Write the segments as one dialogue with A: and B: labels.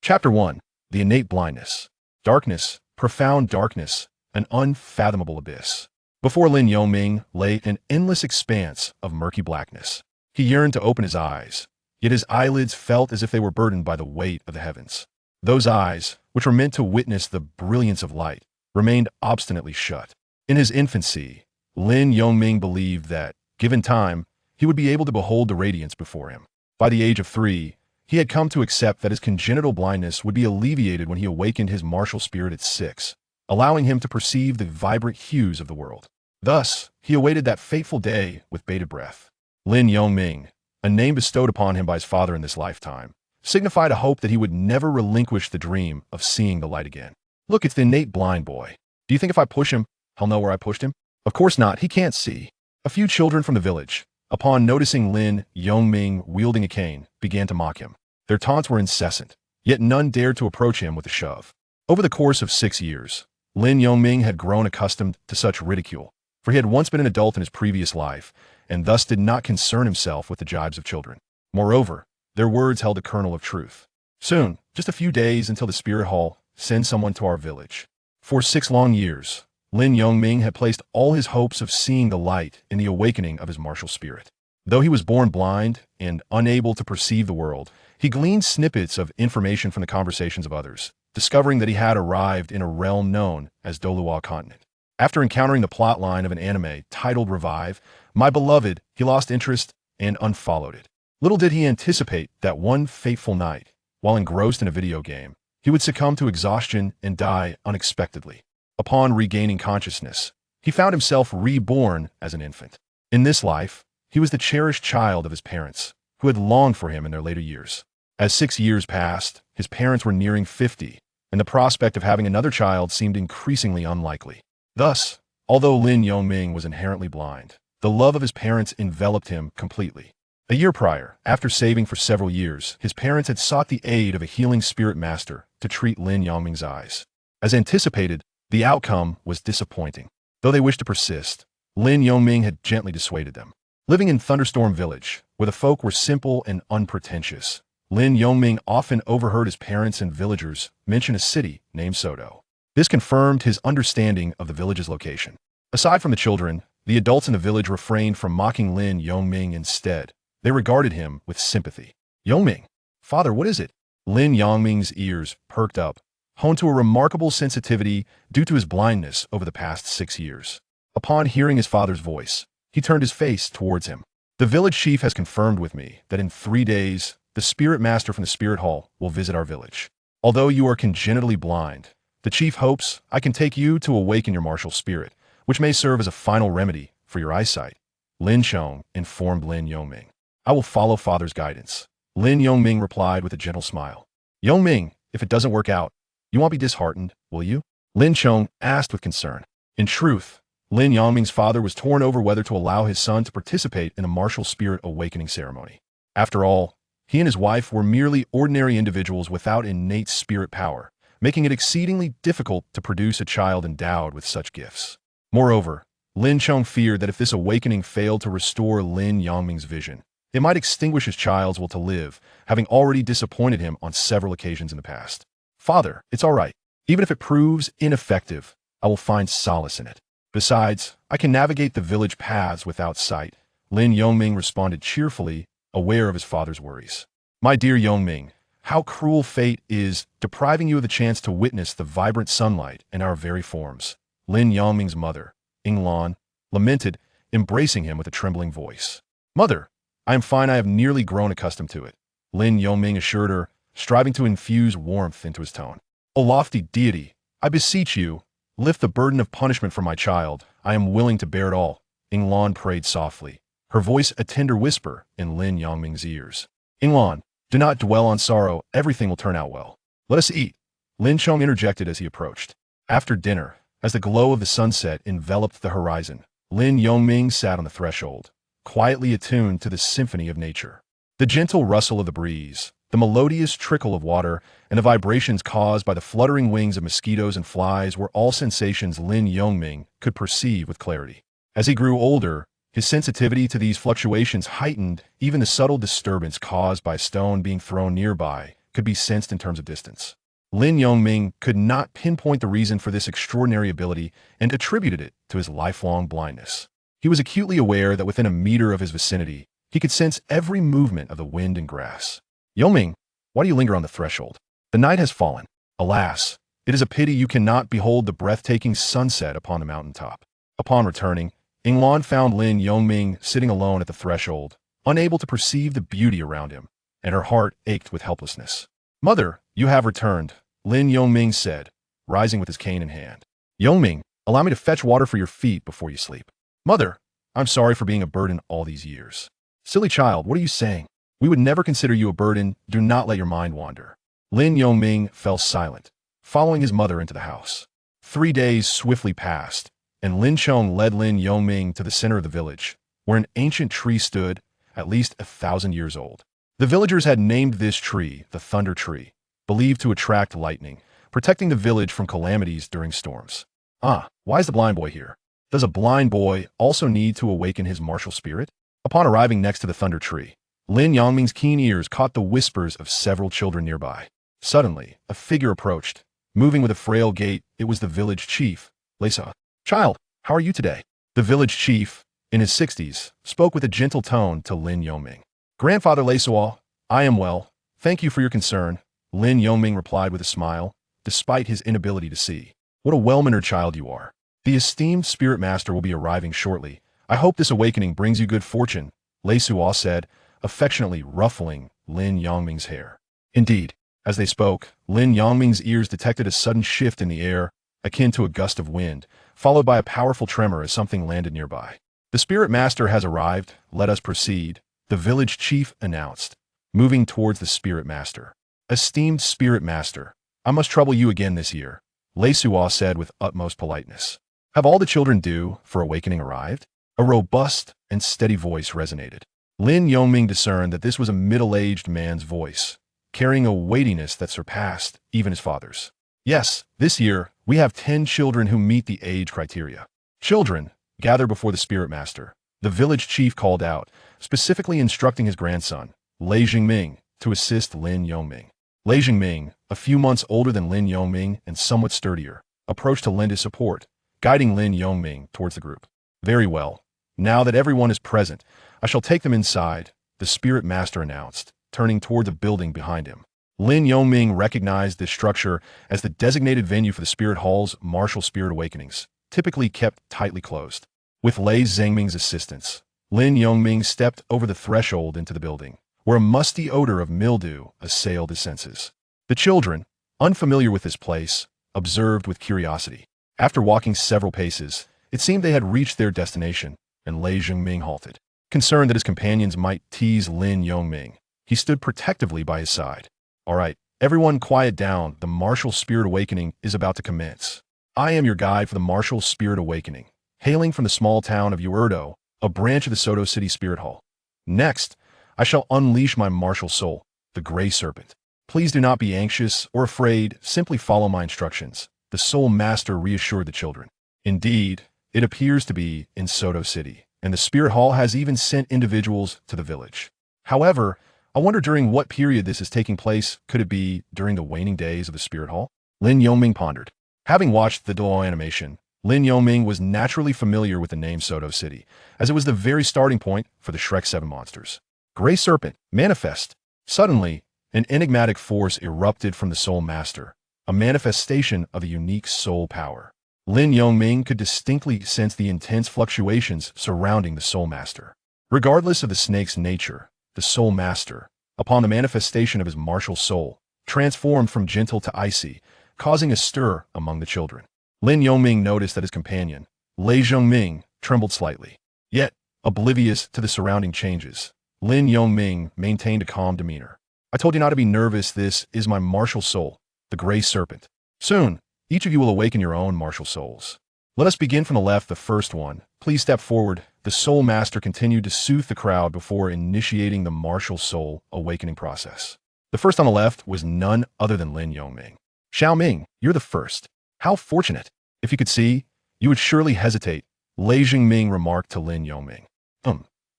A: Chapter 1. The Innate Blindness. Darkness, profound darkness, an unfathomable abyss. Before Lin Yongming lay an endless expanse of murky blackness. He yearned to open his eyes, yet his eyelids felt as if they were burdened by the weight of the heavens. Those eyes, which were meant to witness the brilliance of light, remained obstinately shut. In his infancy, Lin Yongming believed that, given time, he would be able to behold the radiance before him. By the age of 3, he had come to accept that his congenital blindness would be alleviated when he awakened his martial spirit at 6, allowing him to perceive the vibrant hues of the world. Thus, he awaited that fateful day with bated breath. Lin Yongming, a name bestowed upon him by his father in this lifetime, signified a hope that he would never relinquish the dream of seeing the light again. Look, it's the innate blind boy. Do you think if I push him, he'll know where I pushed him? Of course not, he can't see. A few children from the village, upon noticing Lin Yongming wielding a cane, began to mock him. Their taunts were incessant, yet none dared to approach him with a shove. Over the course of 6 years, Lin Yongming had grown accustomed to such ridicule, for he had once been an adult in his previous life, and thus did not concern himself with the jibes of children. Moreover, their words held a kernel of truth. Soon, just a few days until the spirit hall, send someone to our village. For 6 long years, Lin Yongming had placed all his hopes of seeing the light in the awakening of his martial spirit. Though he was born blind and unable to perceive the world, he gleaned snippets of information from the conversations of others, discovering that he had arrived in a realm known as Douluo continent. After encountering the plotline of an anime titled Revive, My Beloved, he lost interest and unfollowed it. Little did he anticipate that one fateful night, while engrossed in a video game, he would succumb to exhaustion and die unexpectedly. Upon regaining consciousness, he found himself reborn as an infant. In this life, he was the cherished child of his parents, who had longed for him in their later years. As 6 years passed, his parents were nearing 50, and the prospect of having another child seemed increasingly unlikely. Thus, although Lin Yongming was inherently blind, the love of his parents enveloped him completely. A year prior, after saving for several years, his parents had sought the aid of a healing spirit master to treat Lin Yongming's eyes. As anticipated, the outcome was disappointing. Though they wished to persist, Lin Yongming had gently dissuaded them. Living in Thunderstorm Village, where the folk were simple and unpretentious, Lin Yongming often overheard his parents and villagers mention a city named Sodo. This confirmed his understanding of the village's location. Aside from the children, the adults in the village refrained from mocking Lin Yongming instead. They regarded him with sympathy. Yongming, father, what is it? Lin Yongming's ears perked up, honed to a remarkable sensitivity due to his blindness over the past 6 years. Upon hearing his father's voice, he turned his face towards him. The village chief has confirmed with me that in 3 days, the spirit master from the spirit hall will visit our village. Although you are congenitally blind, the chief hopes I can take you to awaken your martial spirit, which may serve as a final remedy for your eyesight. Lin Chong informed Lin Yongming. I will follow father's guidance. Lin Yongming replied with a gentle smile. Yongming, if it doesn't work out, you won't be disheartened, will you? Lin Chong asked with concern. In truth, Lin Yongming's father was torn over whether to allow his son to participate in a martial spirit awakening ceremony. After all, he and his wife were merely ordinary individuals without innate spirit power, making it exceedingly difficult to produce a child endowed with such gifts. Moreover, Lin Chong feared that if this awakening failed to restore Lin Yongming's vision, it might extinguish his child's will to live, having already disappointed him on several occasions in the past. Father, it's all right. Even if it proves ineffective, I will find solace in it. Besides, I can navigate the village paths without sight. Lin Yongming responded cheerfully, aware of his father's worries. My dear Yongming, how cruel fate is depriving you of the chance to witness the vibrant sunlight in our very forms. Lin Yongming's mother, Inglan, lamented, embracing him with a trembling voice. Mother, I am fine. I have nearly grown accustomed to it. Lin Yongming assured her, striving to infuse warmth into his tone. O lofty deity, I beseech you, lift the burden of punishment from my child. I am willing to bear it all. Inglan prayed softly, her voice a tender whisper in Lin Yongming's ears. Inglan, do not dwell on sorrow. Everything will turn out well. Let us eat. Lin Chong interjected as he approached. After dinner, as the glow of the sunset enveloped the horizon, Lin Yongming sat on the threshold, quietly attuned to the symphony of nature. The gentle rustle of the breeze, the melodious trickle of water, and the vibrations caused by the fluttering wings of mosquitoes and flies were all sensations Lin Yongming could perceive with clarity. As he grew older, his sensitivity to these fluctuations heightened. Even the subtle disturbance caused by a stone being thrown nearby could be sensed in terms of distance. Lin Yongming could not pinpoint the reason for this extraordinary ability and attributed it to his lifelong blindness. He was acutely aware that within a meter of his vicinity, he could sense every movement of the wind and grass. Yongming, why do you linger on the threshold? The night has fallen. Alas, it is a pity you cannot behold the breathtaking sunset upon the mountaintop. Upon returning, Yingluan found Lin Yongming sitting alone at the threshold, unable to perceive the beauty around him, and her heart ached with helplessness. Mother, you have returned, Lin Yongming said, rising with his cane in hand. Yongming, allow me to fetch water for your feet before you sleep. Mother, I'm sorry for being a burden all these years. Silly child, what are you saying? We would never consider you a burden. Do not let your mind wander. Lin Yongming fell silent, following his mother into the house. 3 days swiftly passed, and Lin Chong led Lin Yongming to the center of the village, where an ancient tree stood, at least 1,000 years old. The villagers had named this tree the Thunder Tree, believed to attract lightning, protecting the village from calamities during storms. Why is the blind boy here? Does a blind boy also need to awaken his martial spirit? Upon arriving next to the Thunder Tree, Lin Yongming's keen ears caught the whispers of several children nearby. Suddenly, a figure approached. Moving with a frail gait, it was the village chief, Leisa. Child, how are you today? The village chief, in his 60s, spoke with a gentle tone to Lin Yongming. Grandfather Leisuo, I am well. Thank you for your concern, Lin Yongming replied with a smile, despite his inability to see. What a well-mannered child you are. The esteemed spirit master will be arriving shortly. I hope this awakening brings you good fortune, Leisuo said, affectionately ruffling Lin Yongming's hair. Indeed, as they spoke, Lin Yongming's ears detected a sudden shift in the air, akin to a gust of wind, followed by a powerful tremor as something landed nearby. The spirit master has arrived. Let us proceed, the village chief announced, moving towards the spirit master. Esteemed spirit master, I must trouble you again this year, Leisuo said with utmost politeness. Have all the children due for awakening arrived? A robust and steady voice resonated. Lin Yongming discerned that this was a middle-aged man's voice, carrying a weightiness that surpassed even his father's. Yes, this year, we have 10 children who meet the age criteria. Children, gather before the spirit master, the village chief called out, specifically instructing his grandson, Lei Jingming, to assist Lin Yongming. Lei Jingming, a few months older than Lin Yongming and somewhat sturdier, approached to lend his support, guiding Lin Yongming towards the group. Very well. Now that everyone is present, I shall take them inside, the spirit master announced, turning toward the building behind him. Lin Yongming recognized this structure as the designated venue for the spirit hall's martial spirit awakenings, typically kept tightly closed. With Lei Zhengming's assistance, Lin Yongming stepped over the threshold into the building, where a musty odor of mildew assailed his senses. The children, unfamiliar with this place, observed with curiosity. After walking several paces, it seemed they had reached their destination, and Lei Zhengming halted. Concerned that his companions might tease Lin Yongming, he stood protectively by his side. All right, everyone quiet down. The martial spirit awakening is about to commence. I am your guide for the martial spirit awakening, hailing from the small town of Uerdo, a branch of the Soto City Spirit Hall. Next, I shall unleash my martial soul, the Gray Serpent. Please do not be anxious or afraid, simply follow my instructions, the Soul Master reassured the children. Indeed, it appears to be in Soto City, and the Spirit Hall has even sent individuals to the village. However, I wonder during what period this is taking place. Could it be during the waning days of the Spirit Hall? Lin Yongming pondered. Having watched the Douluo animation, Lin Yongming was naturally familiar with the name Soto City, as it was the very starting point for the Shrek 7 monsters. Gray Serpent, manifest. Suddenly, an enigmatic force erupted from the Soul Master, a manifestation of a unique soul power. Lin Yongming could distinctly sense the intense fluctuations surrounding the Soul Master. Regardless of the snake's nature, the Soul Master, upon the manifestation of his martial soul, transformed from gentle to icy, causing a stir among the children. Lin Yongming noticed that his companion, Lei Zhengming, trembled slightly. Yet, oblivious to the surrounding changes, Lin Yongming maintained a calm demeanor. I told you not to be nervous. This is my martial soul, the Gray Serpent. Soon, each of you will awaken your own martial souls. Let us begin from the left, the first one. Please step forward. The Soul Master continued to soothe the crowd before initiating the martial soul awakening process. The first on the left was none other than Lin Yongming. Xiaoming, you're the first. How fortunate. If you could see, you would surely hesitate, Lei Jingming remarked to Lin Yongming.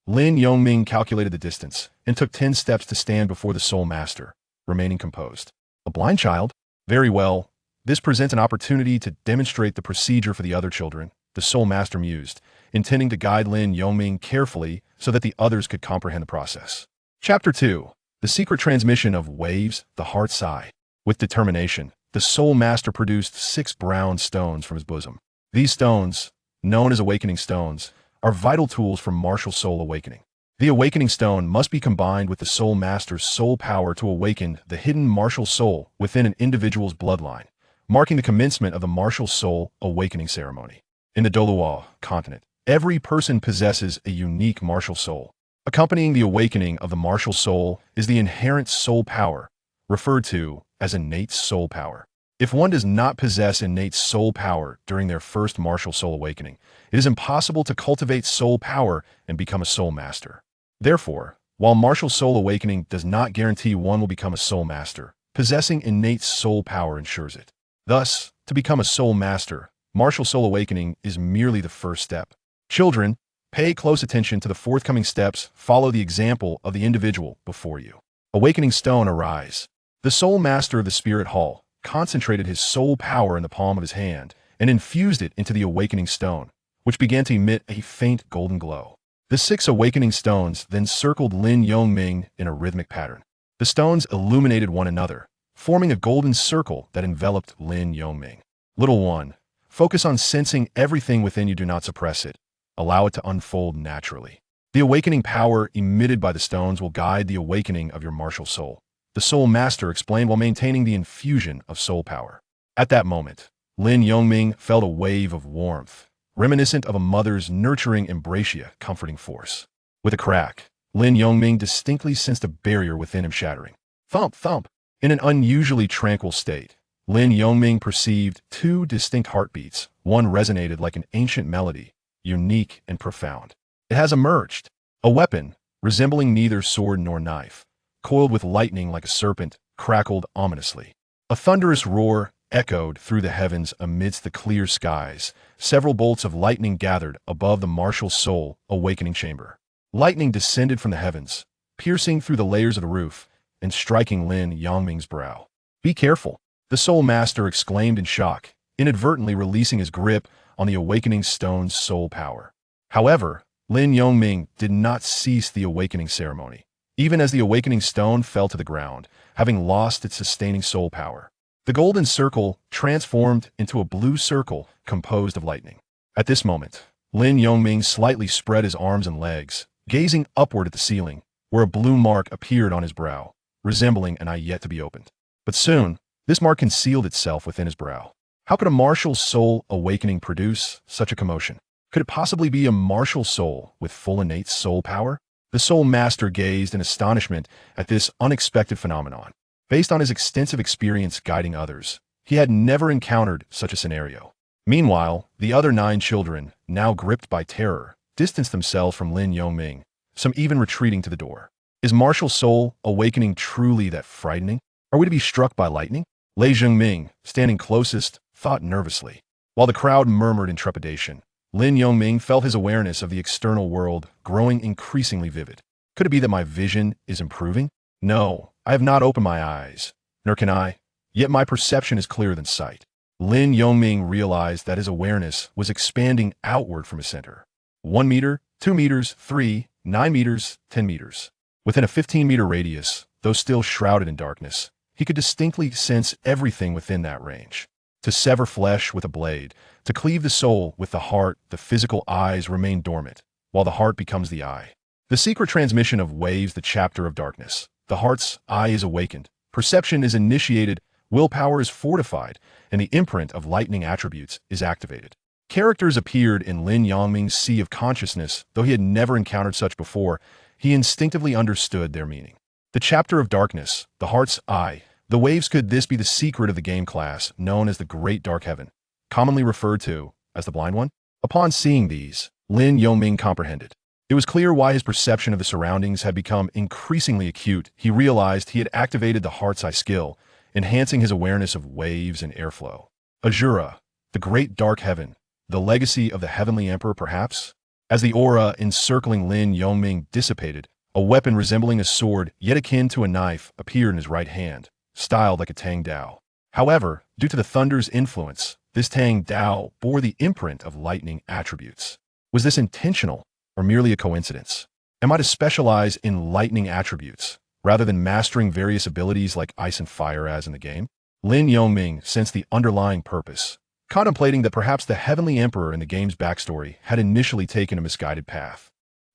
A: Lin Yongming calculated the distance and took 10 steps to stand before the Soul Master, remaining composed. A blind child? Very well. This presents an opportunity to demonstrate the procedure for the other children, the Soul Master mused, intending to guide Lin Yongming carefully so that the others could comprehend the process. Chapter 2. The Secret Transmission of Waves, the Heart's Eye. With determination, the Soul Master produced 6 brown stones from his bosom. These stones, known as awakening stones, are vital tools for martial soul awakening. The awakening stone must be combined with the Soul Master's soul power to awaken the hidden martial soul within an individual's bloodline, marking the commencement of the martial soul awakening ceremony. In the Douluo continent, every person possesses a unique martial soul. Accompanying the awakening of the martial soul is the inherent soul power, referred to as innate soul power. If one does not possess innate soul power during their first martial soul awakening, it is impossible to cultivate soul power and become a soul master. Therefore, while martial soul awakening does not guarantee one will become a soul master, possessing innate soul power ensures it. Thus, to become a soul master, martial soul awakening is merely the first step. Children, pay close attention to the forthcoming steps. Follow the example of the individual before you. Awakening stone, arise. The Soul Master of the Spirit Hall concentrated his soul power in the palm of his hand and infused it into the awakening stone, which began to emit a faint golden glow. The 6 awakening stones then circled Lin Yongming in a rhythmic pattern. The stones illuminated one another, forming a golden circle that enveloped Lin Yongming. Little one, focus on sensing everything within you. Do not suppress it. Allow it to unfold naturally. The awakening power emitted by the stones will guide the awakening of your martial soul, the Soul Master explained while maintaining the infusion of soul power. At that moment, Lin Yongming felt a wave of warmth, reminiscent of a mother's nurturing embracia, comforting force. With a crack, Lin Yongming distinctly sensed a barrier within him shattering. Thump, thump. In an unusually tranquil state, Lin Yongming perceived 2 distinct heartbeats. One resonated like an ancient melody, unique and profound. It has emerged. A weapon, resembling neither sword nor knife, coiled with lightning like a serpent, crackled ominously. A thunderous roar echoed through the heavens amidst the clear skies. Several bolts of lightning gathered above the martial soul awakening chamber. Lightning descended from the heavens, piercing through the layers of the roof and striking Lin Yongming's brow. Be careful, the Soul Master exclaimed in shock, inadvertently releasing his grip on the awakening stone's soul power. However, Lin Yongming did not cease the awakening ceremony, even as the awakening stone fell to the ground, having lost its sustaining soul power. The golden circle transformed into a blue circle composed of lightning. At this moment, Lin Yongming slightly spread his arms and legs, gazing upward at the ceiling, where a blue mark appeared on his brow, resembling an eye yet to be opened. But soon, this mark concealed itself within his brow. How could a martial soul awakening produce such a commotion? Could it possibly be a martial soul with full innate soul power? The Soul Master gazed in astonishment at this unexpected phenomenon. Based on his extensive experience guiding others, he had never encountered such a scenario. Meanwhile, the other 9 children, now gripped by terror, distanced themselves from Lin Yongming, some even retreating to the door. Is martial soul awakening truly that frightening? Are we to be struck by lightning? Lei Zhengming, standing closest, thought nervously. While the crowd murmured in trepidation, Lin Yongming felt his awareness of the external world growing increasingly vivid. Could it be that my vision is improving? No, I have not opened my eyes, nor can I, yet my perception is clearer than sight. Lin Yongming realized that his awareness was expanding outward from his center. 1 meter, 2 meters, 3, 9 meters, 10 meters. Within a 15-meter radius, though still shrouded in darkness, he could distinctly sense everything within that range. To sever flesh with a blade, to cleave the soul with the heart, the physical eyes remain dormant, while the heart becomes the eye. The secret transmission of waves, the chapter of darkness. The heart's eye is awakened, perception is initiated, willpower is fortified, and the imprint of lightning attributes is activated. Characters appeared in Lin Yongming's sea of consciousness. Though he had never encountered such before, he instinctively understood their meaning. The chapter of darkness, the heart's eye. The waves. Could this be the secret of the game class known as the Great Dark Heaven, commonly referred to as the Blind One? Upon seeing these, Lin Yongming comprehended. It was clear why his perception of the surroundings had become increasingly acute. He realized he had activated the heart's eye skill, enhancing his awareness of waves and airflow. Azura, the Great Dark Heaven, the legacy of the Heavenly Emperor perhaps? As the aura encircling Lin Yongming dissipated, A weapon resembling a sword, yet akin to a knife, appeared in his right hand, styled like a Tang Dao. However, due to the thunder's influence, this Tang Dao bore the imprint of lightning attributes. Was this intentional or merely a coincidence? Am I to specialize in lightning attributes rather than mastering various abilities like ice and fire as in the game? Lin Yongming sensed the underlying purpose, contemplating that perhaps the Heavenly Emperor in the game's backstory had initially taken a misguided path.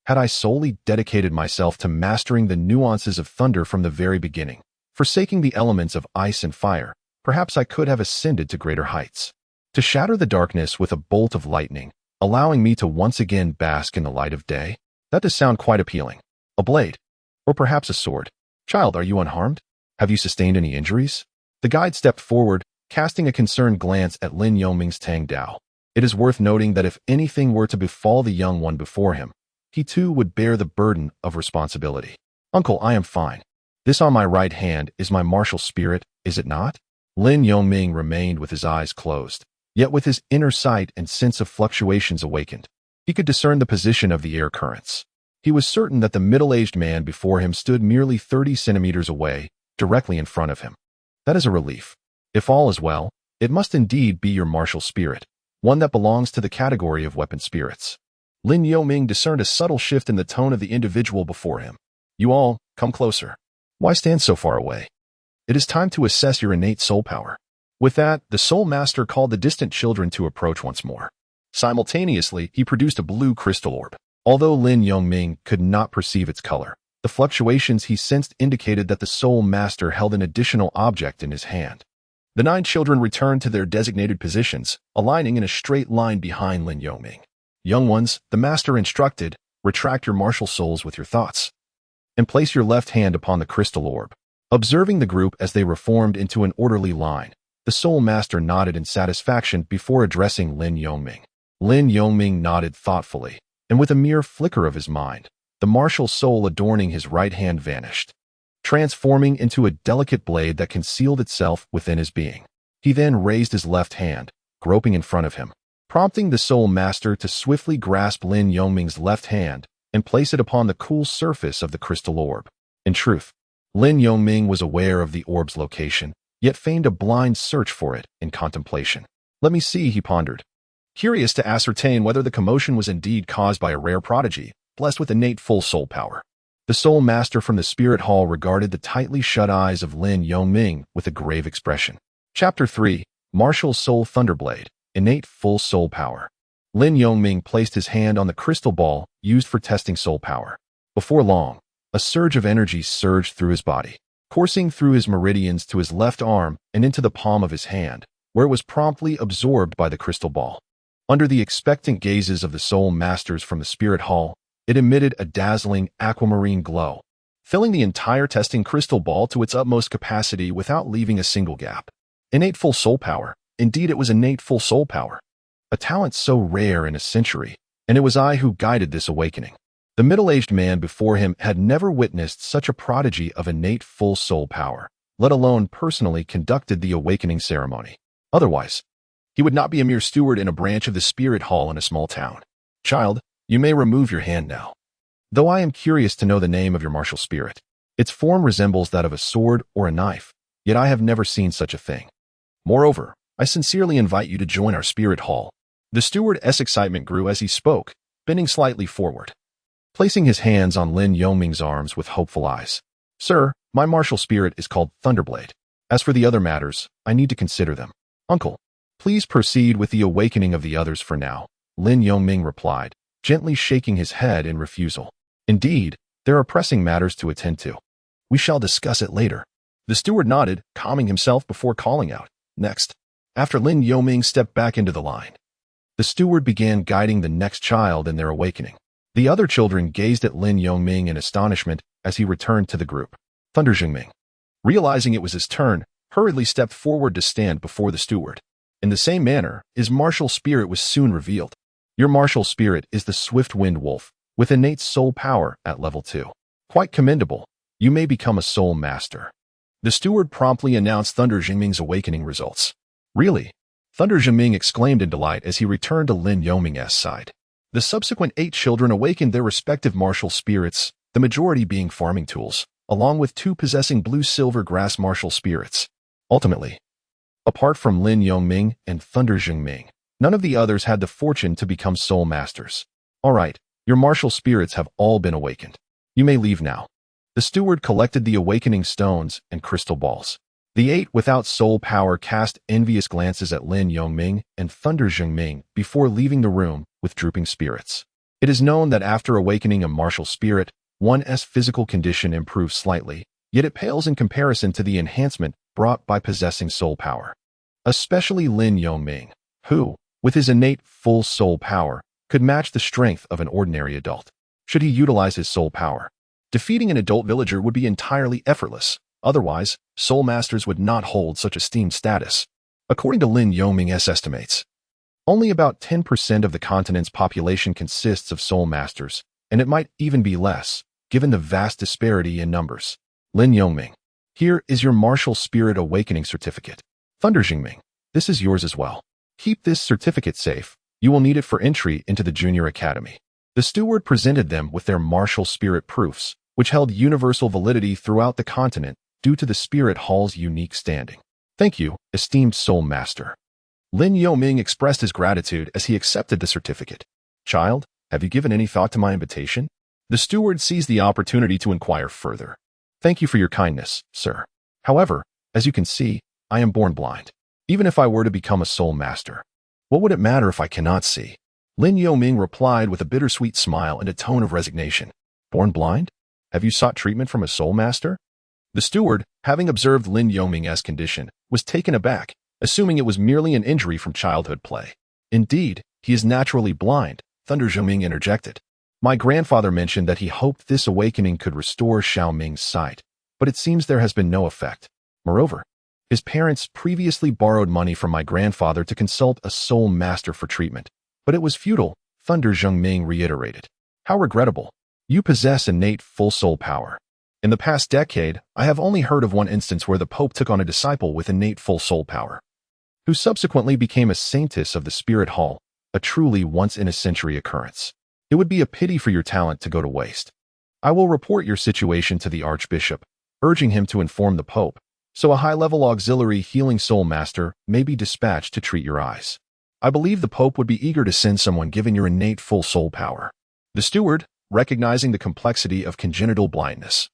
A: Had I solely dedicated myself to mastering the nuances of thunder from the very beginning, forsaking the elements of ice and fire, perhaps I could have ascended to greater heights. To shatter the darkness with a bolt of lightning, allowing me to once again bask in the light of day? That does sound quite appealing. A blade. Or perhaps a sword. Child, are you unharmed? Have you sustained any injuries? The guide stepped forward, casting a concerned glance at Lin Yongming's Tang Dao. It is worth noting that if anything were to befall the young one before him, he too would bear the burden of responsibility. Uncle, I am fine. This on my right hand is my martial spirit, is it not? Lin Yongming remained with his eyes closed, yet with his inner sight and sense of fluctuations awakened. He could discern the position of the air currents. He was certain that the middle-aged man before him stood merely 30 centimeters away, directly in front of him. That is a relief. If all is well, it must indeed be your martial spirit, one that belongs to the category of weapon spirits. Lin Yongming discerned a subtle shift in the tone of the individual before him. You all, come closer. Why stand so far away? It is time to assess your innate soul power. With that, the Soul Master called the distant children to approach once more. Simultaneously, he produced a blue crystal orb. Although Lin Yongming could not perceive its color, the fluctuations he sensed indicated that the Soul Master held an additional object in his hand. The 9 children returned to their designated positions, aligning in a straight line behind Lin Yongming. Young ones, the Master instructed, retract your martial souls with your thoughts, and place your left hand upon the crystal orb. Observing the group as they reformed into an orderly line, the Soul Master nodded in satisfaction before addressing Lin Yongming. Lin Yongming nodded thoughtfully, and with a mere flicker of his mind, the martial soul adorning his right hand vanished, transforming into a delicate blade that concealed itself within his being. He then raised his left hand, groping in front of him, prompting the Soul Master to swiftly grasp Lin Yongming's left hand and place it upon the cool surface of the crystal orb. In truth, Lin Yongming was aware of the orb's location, yet feigned a blind search for it in contemplation. Let me see, he pondered, curious to ascertain whether the commotion was indeed caused by a rare prodigy, blessed with innate full soul power. The Soul Master from the Spirit Hall regarded the tightly shut eyes of Lin Yongming with a grave expression. Chapter 3, Martial Soul Thunderblade, Innate Full Soul Power. Lin Yongming placed his hand on the crystal ball used for testing soul power. Before long, a surge of energy surged through his body, coursing through his meridians to his left arm and into the palm of his hand, where it was promptly absorbed by the crystal ball. Under the expectant gazes of the Soul Masters from the Spirit Hall, it emitted a dazzling aquamarine glow, filling the entire testing crystal ball to its utmost capacity without leaving a single gap. Innate full soul power. Indeed, it was innate full soul power. A talent so rare in a century, and it was I who guided this awakening. The middle-aged man before him had never witnessed such a prodigy of innate full soul power, let alone personally conducted the awakening ceremony. Otherwise, he would not be a mere steward in a branch of the Spirit Hall in a small town. Child, you may remove your hand now. Though I am curious to know the name of your martial spirit. Its form resembles that of a sword or a knife, yet I have never seen such a thing. Moreover, I sincerely invite you to join our Spirit Hall. The steward's excitement grew as he spoke, bending slightly forward, placing his hands on Lin Yongming's arms with hopeful eyes. Sir, my martial spirit is called Thunderblade. As for the other matters, I need to consider them. Uncle, please proceed with the awakening of the others for now, Lin Yongming replied, gently shaking his head in refusal. Indeed, there are pressing matters to attend to. We shall discuss it later. The steward nodded, calming himself before calling out. Next, after Lin Yongming stepped back into the line, the steward began guiding the next child in their awakening. The other children gazed at Lin Yongming in astonishment as he returned to the group. Thunder Jingming, realizing it was his turn, hurriedly stepped forward to stand before the steward. In the same manner, his martial spirit was soon revealed. Your martial spirit is the swift-winged wolf, with innate soul power at level 2. Quite commendable. You may become a soul master. The steward promptly announced Thunder Jingming's awakening results. Really? Thunder Jingming exclaimed in delight as he returned to Lin Yongming's side. The subsequent 8 children awakened their respective martial spirits, the majority being farming tools, along with 2 possessing blue-silver grass martial spirits. Ultimately, apart from Lin Yongming and Thunder Zhengming, none of the others had the fortune to become soul masters. All right, your martial spirits have all been awakened. You may leave now. The steward collected the awakening stones and crystal balls. The 8 without soul power cast envious glances at Lin Yongming and Thunder Zhengming before leaving the room with drooping spirits. It is known that after awakening a martial spirit, one's physical condition improves slightly, yet it pales in comparison to the enhancement brought by possessing soul power. Especially Lin Yongming, who, with his innate full soul power, could match the strength of an ordinary adult. Should he utilize his soul power, defeating an adult villager would be entirely effortless. Otherwise, soul masters would not hold such esteemed status. According to Lin Yongming's estimates, only about 10% of the continent's population consists of soul masters, and it might even be less, given the vast disparity in numbers. Lin Yongming, here is your martial spirit awakening certificate. Thunder Zhengming, this is yours as well. Keep this certificate safe. You will need it for entry into the junior academy. The steward presented them with their martial spirit proofs, which held universal validity throughout the continent due to the spirit hall's unique standing. Thank you, esteemed soul master. Lin Yongming expressed his gratitude as he accepted the certificate. Child, have you given any thought to my invitation? The steward seized the opportunity to inquire further. Thank you for your kindness, sir. However, as you can see, I am born blind. Even if I were to become a soul master, what would it matter if I cannot see? Lin Yongming replied with a bittersweet smile and a tone of resignation. Born blind? Have you sought treatment from a soul master? The steward, having observed Lin Yongming's condition, was taken aback, assuming it was merely an injury from childhood play. Indeed, he is naturally blind, Thunder Zhengming interjected. My grandfather mentioned that he hoped this awakening could restore Xiaoming's sight, but it seems there has been no effect. Moreover, his parents previously borrowed money from my grandfather to consult a soul master for treatment, but it was futile, Thunder Zhengming reiterated. How regrettable. You possess innate full soul power. In the past decade, I have only heard of one instance where the Pope took on a disciple with innate full soul power, who subsequently became a saintess of the Spirit Hall, a truly once-in-a-century occurrence. It would be a pity for your talent to go to waste. I will report your situation to the Archbishop, urging him to inform the Pope, so a high-level auxiliary healing soul master may be dispatched to treat your eyes. I believe the Pope would be eager to send someone given your innate full soul power. The steward, recognizing the complexity of congenital blindness,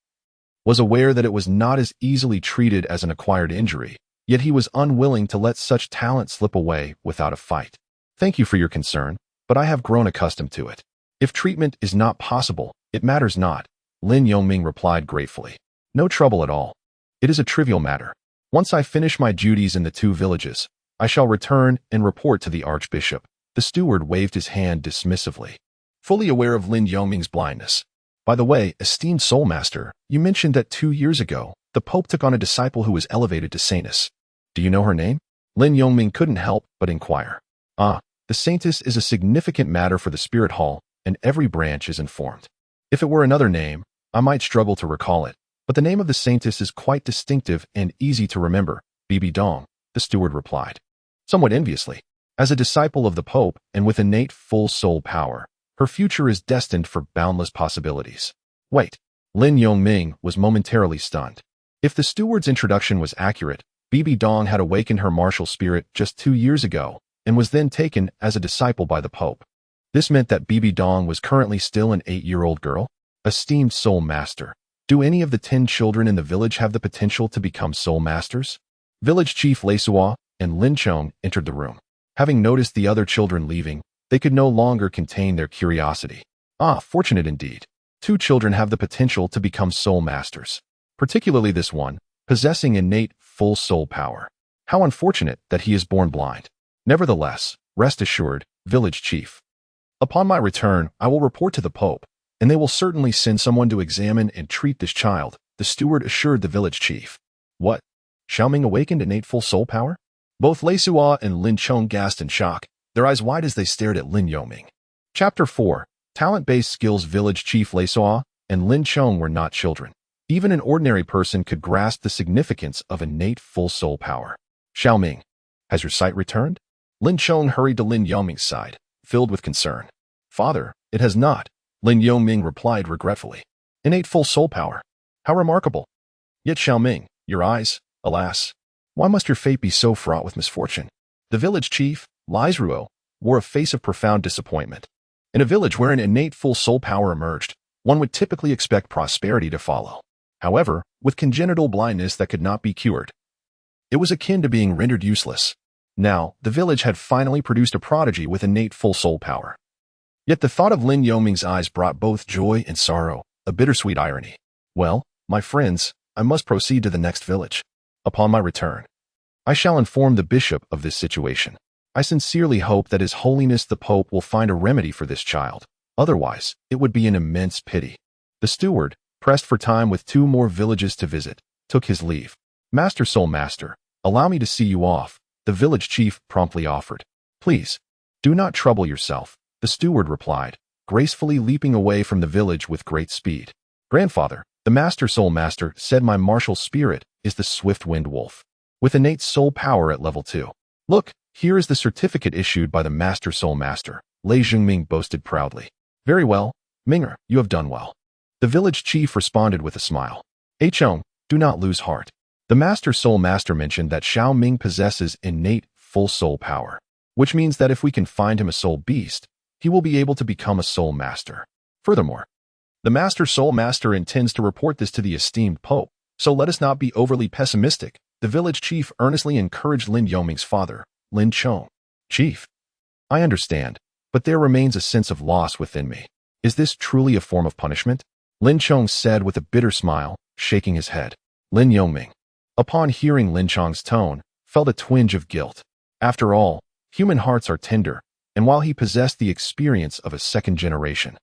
A: was aware that it was not as easily treated as an acquired injury, yet he was unwilling to let such talent slip away without a fight. Thank you for your concern, but I have grown accustomed to it. If treatment is not possible, it matters not, Lin Yongming replied gratefully. No trouble at all. It is a trivial matter. Once I finish my duties in the 2 villages, I shall return and report to the Archbishop. The steward waved his hand dismissively, fully aware of Lin Yongming's blindness. By the way, esteemed soul master, you mentioned that 2 years ago, the Pope took on a disciple who was elevated to saintess. Do you know her name? Lin Yongming couldn't help but inquire. The saintess is a significant matter for the Spirit Hall, and every branch is informed. If it were another name, I might struggle to recall it, but the name of the saintess is quite distinctive and easy to remember. Bibi Dong, the steward replied, somewhat enviously. As a disciple of the Pope and with innate full soul power, her future is destined for boundless possibilities. Wait, Lin Yongming was momentarily stunned. If the steward's introduction was accurate, Bibi Dong had awakened her martial spirit just 2 years ago and was then taken as a disciple by the Pope. This meant that Bibi Dong was currently still an 8-year-old girl? Esteemed soul master, do any of the 10 children in the village have the potential to become soul masters? Village Chief Lei Suo and Lin Chong entered the room. Having noticed the other children leaving, they could no longer contain their curiosity. Fortunate indeed. 2 children have the potential to become soul masters, particularly this one, possessing innate full soul power. How unfortunate that he is born blind. Nevertheless, rest assured, village chief. Upon my return, I will report to the Pope, and they will certainly send someone to examine and treat this child, the steward assured the village chief. What? Xiaoming awakened innate full soul power? Both Lei Suo and Lin Chong gasped in shock, their eyes wide as they stared at Lin Yongming. Chapter 4. Talent-based skills. Village Chief Lei Suo and Lin Chong were not children. Even an ordinary person could grasp the significance of innate full soul power. Xiaoming, has your sight returned? Lin Chong hurried to Lin Yongming's side, filled with concern. Father, it has not, Lin Yongming replied regretfully. Innate full soul power. How remarkable. Yet Xiaoming, your eyes, alas. Why must your fate be so fraught with misfortune? The village chief, Ruo, wore a face of profound disappointment. In a village where an innate full soul power emerged, one would typically expect prosperity to follow. However, with congenital blindness that could not be cured, it was akin to being rendered useless. Now, the village had finally produced a prodigy with innate full soul power. Yet the thought of Lin Yoming's eyes brought both joy and sorrow, a bittersweet irony. Well, my friends, I must proceed to the next village. Upon my return, I shall inform the bishop of this situation. I sincerely hope that His Holiness the Pope will find a remedy for this child. Otherwise, it would be an immense pity. The steward, pressed for time with 2 more villages to visit, took his leave. Master Soul Master, allow me to see you off, the village chief promptly offered. Please, do not trouble yourself, the steward replied, gracefully leaping away from the village with great speed. Grandfather, the Master Soul Master said my martial spirit is the swift wind wolf, with innate soul power at level 2. Look, here is the certificate issued by the Master Soul Master, Lei Jingming boasted proudly. Very well, Minger, you have done well. The village chief responded with a smile. Chong, do not lose heart. The Master Soul Master mentioned that Xiao Ming possesses innate full soul power, which means that if we can find him a soul beast, he will be able to become a soul master. Furthermore, the Master Soul Master intends to report this to the esteemed Pope, so let us not be overly pessimistic. The village chief earnestly encouraged Lin Yoming's father, Lin Chong. Chief, I understand, but there remains a sense of loss within me. Is this truly a form of punishment? Lin Chong said with a bitter smile, shaking his head. Lin Yoming, upon hearing Lin Chong's tone, felt a twinge of guilt. After all, human hearts are tender, and while he possessed the experience of a second generation,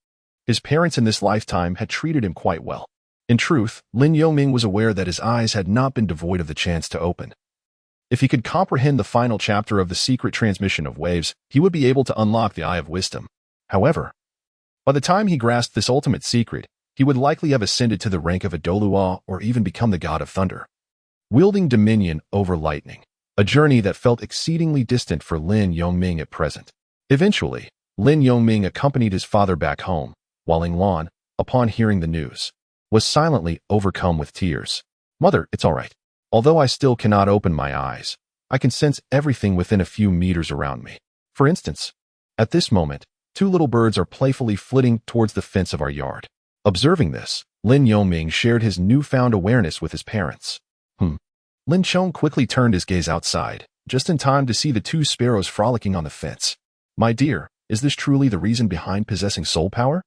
A: his parents in this lifetime had treated him quite well. In truth, Lin Yoming was aware that his eyes had not been devoid of the chance to open. If he could comprehend the final chapter of the secret transmission of waves, he would be able to unlock the Eye of Wisdom. However, by the time he grasped this ultimate secret, he would likely have ascended to the rank of a Douluo or even become the god of thunder, wielding dominion over lightning, a journey that felt exceedingly distant for Lin Yoming at present. Eventually, Lin Yoming accompanied his father back home, while Inglan, upon hearing the news, was silently overcome with tears. Mother, it's all right. Although I still cannot open my eyes, I can sense everything within a few meters around me. For instance, at this moment, 2 little birds are playfully flitting towards the fence of our yard. Observing this, Lin Yoming shared his newfound awareness with his parents. Lin Chong quickly turned his gaze outside, just in time to see the 2 sparrows frolicking on the fence. My dear, is this truly the reason behind possessing soul power?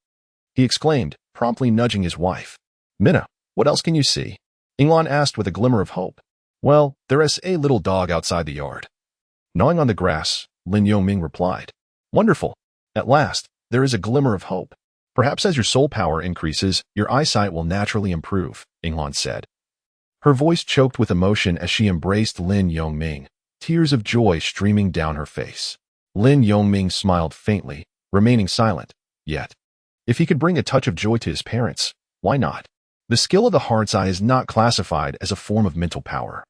A: He exclaimed, promptly nudging his wife. Minna, what else can you see? Inglan asked with a glimmer of hope. Well, there is a little dog outside the yard. Gnawing on the grass, Lin Yoming replied. Wonderful. At last, there is a glimmer of hope. Perhaps as your soul power increases, your eyesight will naturally improve, Inglan said. Her voice choked with emotion as she embraced Lin Yoming, tears of joy streaming down her face. Lin Yoming smiled faintly, remaining silent. Yet, if he could bring a touch of joy to his parents, why not? The skill of the heart's eye is not classified as a form of mental power,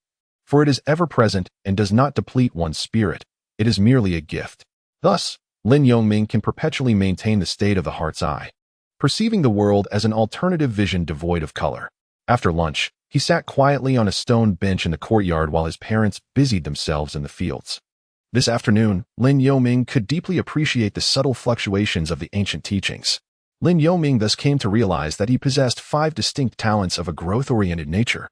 A: for it is ever present and does not deplete one's spirit. It is merely a gift. Thus, Lin Yoming can perpetually maintain the state of the heart's eye, perceiving the world as an alternative vision devoid of color. After lunch, he sat quietly on a stone bench in the courtyard while his parents busied themselves in the fields. This afternoon, Lin Yoming could deeply appreciate the subtle fluctuations of the ancient teachings. Lin Yoming thus came to realize that he possessed 5 distinct talents of a growth-oriented nature.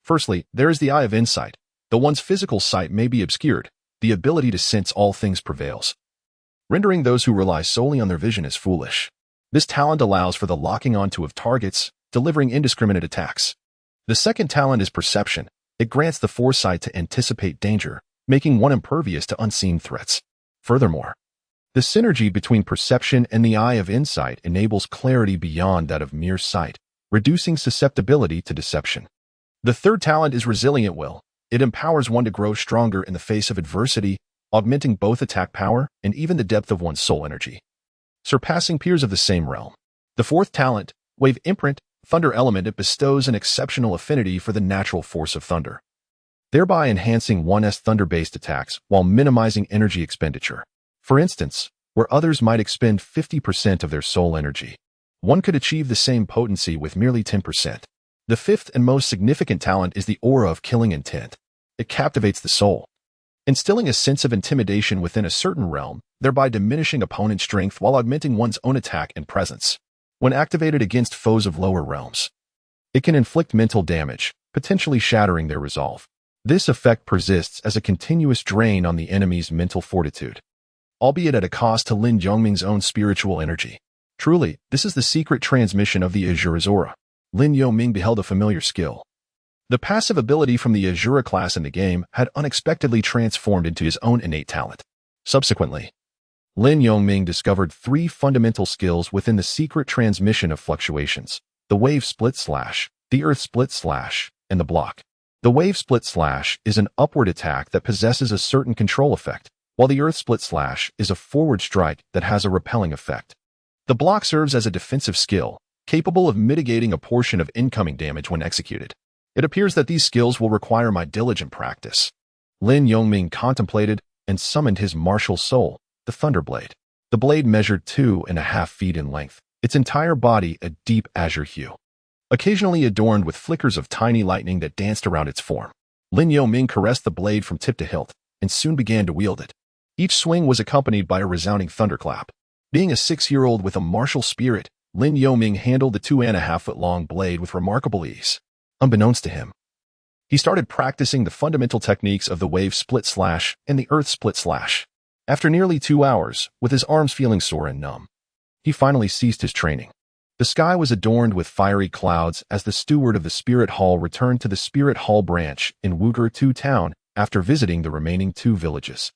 A: Firstly, there is the eye of insight. Though one's physical sight may be obscured, the ability to sense all things prevails, rendering those who rely solely on their vision as foolish. This talent allows for the locking onto of targets, delivering indiscriminate attacks. The second talent is perception. It grants the foresight to anticipate danger, making one impervious to unseen threats. Furthermore, the synergy between perception and the eye of insight enables clarity beyond that of mere sight, reducing susceptibility to deception. The third talent is resilient will. It empowers one to grow stronger in the face of adversity, augmenting both attack power and even the depth of one's soul energy, surpassing peers of the same realm. The fourth talent, wave imprint, thunder element, it bestows an exceptional affinity for the natural force of thunder, thereby enhancing one's thunder-based attacks while minimizing energy expenditure. For instance, where others might expend 50% of their soul energy, One could achieve the same potency with merely 10%. The fifth and most significant talent is the aura of killing intent. It captivates the soul, instilling a sense of intimidation within a certain realm, thereby diminishing opponent's strength while augmenting one's own attack and presence. When activated against foes of lower realms, it can inflict mental damage, potentially shattering their resolve. This effect persists as a continuous drain on the enemy's mental fortitude, albeit at a cost to Lin Yongming's own spiritual energy. Truly, this is the secret transmission of the Azura's aura. Lin Yongming beheld a familiar skill. The passive ability from the Azura class in the game had unexpectedly transformed into his own innate talent. Subsequently, Lin Yongming discovered 3 fundamental skills within the secret transmission of fluctuations: the wave split slash, the earth split slash, and the block. The wave split slash is an upward attack that possesses a certain control effect, while the earth split slash is a forward strike that has a repelling effect. The block serves as a defensive skill, capable of mitigating a portion of incoming damage when executed. It appears that these skills will require my diligent practice. Lin Yongming contemplated and summoned his martial soul, the Thunderblade. The blade measured 2.5 feet in length, its entire body a deep azure hue, occasionally adorned with flickers of tiny lightning that danced around its form. Lin Yongming caressed the blade from tip to hilt and soon began to wield it. Each swing was accompanied by a resounding thunderclap. Being a 6-year-old with a martial spirit, Lin Yongming handled the 2.5-foot-long blade with remarkable ease. Unbeknownst to him, he started practicing the fundamental techniques of the wave split slash and the earth split slash. After nearly 2 hours, with his arms feeling sore and numb, he finally ceased his training. The sky was adorned with fiery clouds as the steward of the Spirit Hall returned to the Spirit Hall branch in Wuger town after visiting the remaining 2 villages.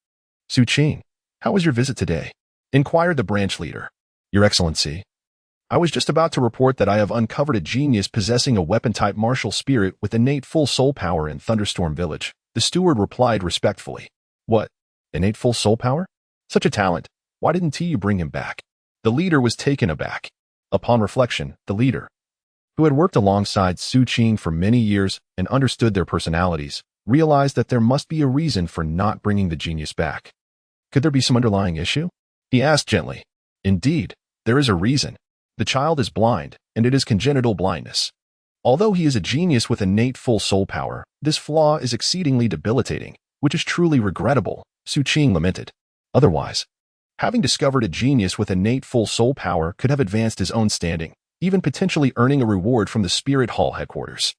A: Su Qing, how was your visit today? Inquired the branch leader. Your Excellency, I was just about to report that I have uncovered a genius possessing a weapon-type martial spirit with innate full soul power in Thunderstorm Village. The steward replied respectfully. What? Innate full soul power? Such a talent. Why didn't you bring him back? The leader was taken aback. Upon reflection, the leader, who had worked alongside Su Qing for many years and understood their personalities, realized that there must be a reason for not bringing the genius back. Could there be some underlying issue? He asked gently. Indeed, there is a reason. The child is blind, and it is congenital blindness. Although he is a genius with innate full soul power, this flaw is exceedingly debilitating, which is truly regrettable, Su Qing lamented. Otherwise, having discovered a genius with innate full soul power could have advanced his own standing, even potentially earning a reward from the Spirit Hall headquarters.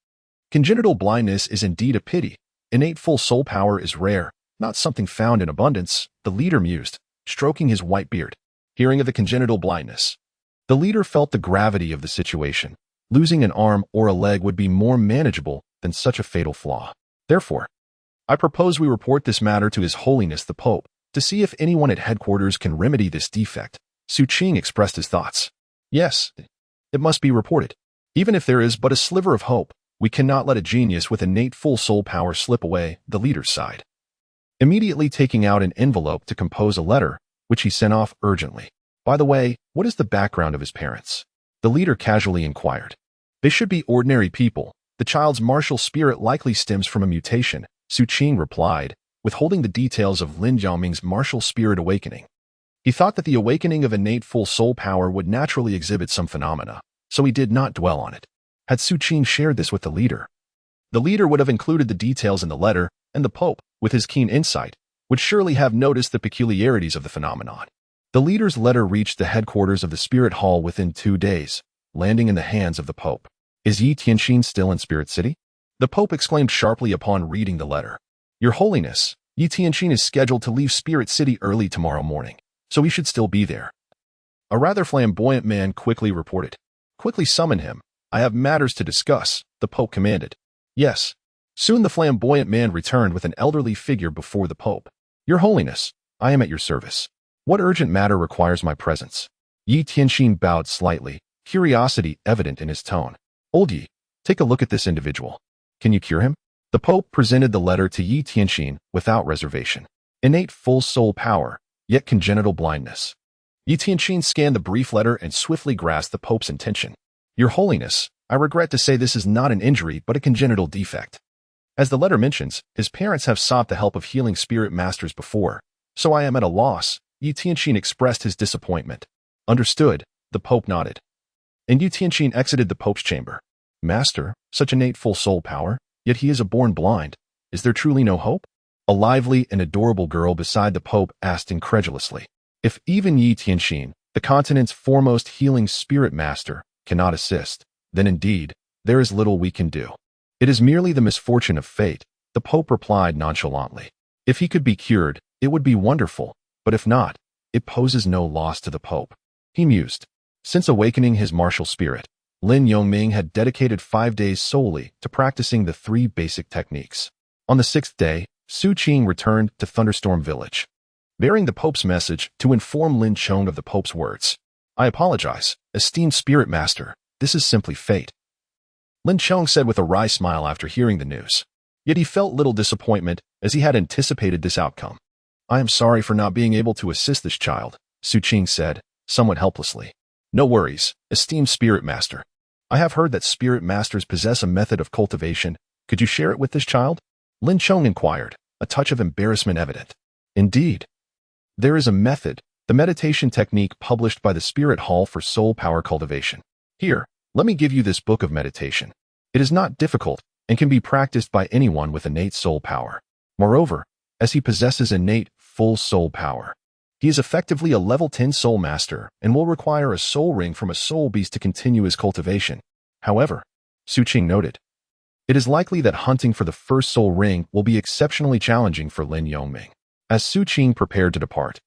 A: Congenital blindness is indeed a pity. Innate full soul power is rare, not something found in abundance, the leader mused, stroking his white beard. Hearing of the congenital blindness, the leader felt the gravity of the situation. Losing an arm or a leg would be more manageable than such a fatal flaw. Therefore, I propose we report this matter to His Holiness the Pope, to see if anyone at headquarters can remedy this defect. Su Qing expressed his thoughts. Yes, it must be reported. Even if there is but a sliver of hope, we cannot let a genius with innate full soul power slip away, the leader sighed. Immediately taking out an envelope to compose a letter, which he sent off urgently. By the way, what is the background of his parents? The leader casually inquired. They should be ordinary people. The child's martial spirit likely stems from a mutation, Su Qing replied, withholding the details of Lin Yongming's martial spirit awakening. He thought that the awakening of innate full soul power would naturally exhibit some phenomena, so he did not dwell on it. Had Su Qing shared this with the leader would have included the details in the letter, and the Pope, with his keen insight, would surely have noticed the peculiarities of the phenomenon. The leader's letter reached the headquarters of the Spirit Hall within 2 days, landing in the hands of the Pope. Is Yi Tianxin still in Spirit City? The Pope exclaimed sharply upon reading the letter. Your Holiness, Yi Tianxin is scheduled to leave Spirit City early tomorrow morning, so he should still be there. A rather flamboyant man quickly reported. Quickly summon him. I have matters to discuss, the Pope commanded. Yes. Soon the flamboyant man returned with an elderly figure before the Pope. Your Holiness, I am at your service. What urgent matter requires my presence? Yi Tianxin bowed slightly, curiosity evident in his tone. Old Yi, take a look at this individual. Can you cure him? The Pope presented the letter to Yi Tianxin without reservation. Innate full soul power, yet congenital blindness. Yi Tianxin scanned the brief letter and swiftly grasped the Pope's intention. Your Holiness, I regret to say this is not an injury but a congenital defect. As the letter mentions, his parents have sought the help of healing spirit masters before, so I am at a loss. Yi Tianxin expressed his disappointment. Understood, the Pope nodded. and Yu Tianqin exited the Pope's chamber. Master, such innate full soul power, yet he is a born blind. Is there truly no hope? A lively and adorable girl beside the Pope asked incredulously. If even Yi Tianqin, the continent's foremost healing spirit master, cannot assist, then indeed, there is little we can do. It is merely the misfortune of fate, the Pope replied nonchalantly. If he could be cured, it would be wonderful, but if not, it poses no loss to the Pope. He mused. Since awakening his martial spirit, Lin Yongming had dedicated 5 days solely to practicing the 3 basic techniques. On the 6th day, Su Qing returned to Thunderstorm Village, bearing the Pope's message to inform Lin Chong of the Pope's words. I apologize, esteemed spirit master, this is simply fate. Lin Chong said with a wry smile after hearing the news. Yet he felt little disappointment as he had anticipated this outcome. I am sorry for not being able to assist this child, Su Qing said, somewhat helplessly. No worries, esteemed spirit master. I have heard that spirit masters possess a method of cultivation. Could you share it with this child? Lin Chong inquired, a touch of embarrassment evident. Indeed. There is a method, the meditation technique published by the Spirit Hall for soul power cultivation. Here, let me give you this book of meditation. It is not difficult and can be practiced by anyone with innate soul power. Moreover, as he possesses innate full soul power, he is effectively a level 10 soul master and will require a soul ring from a soul beast to continue his cultivation. However, Su Qing noted, it is likely that hunting for the first soul ring will be exceptionally challenging for Lin Yongming. As Su Qing prepared to depart,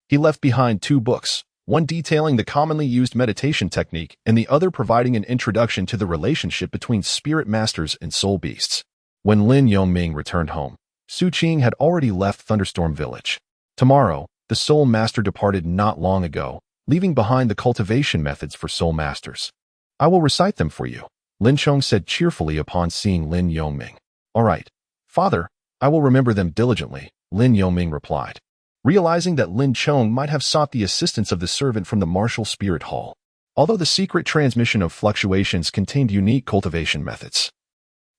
A: he left behind 2 books, one detailing the commonly used meditation technique and the other providing an introduction to the relationship between spirit masters and soul beasts. When Lin Yongming returned home, Su Qing had already left Thunderstorm Village. Tomorrow, the soul master departed not long ago, leaving behind the cultivation methods for soul masters. I will recite them for you, Lin Chong said cheerfully upon seeing Lin Yongming. All right, father, I will remember them diligently, Lin Yongming replied, realizing that Lin Chong might have sought the assistance of the servant from the martial spirit hall, although the secret transmission of fluctuations contained unique cultivation methods.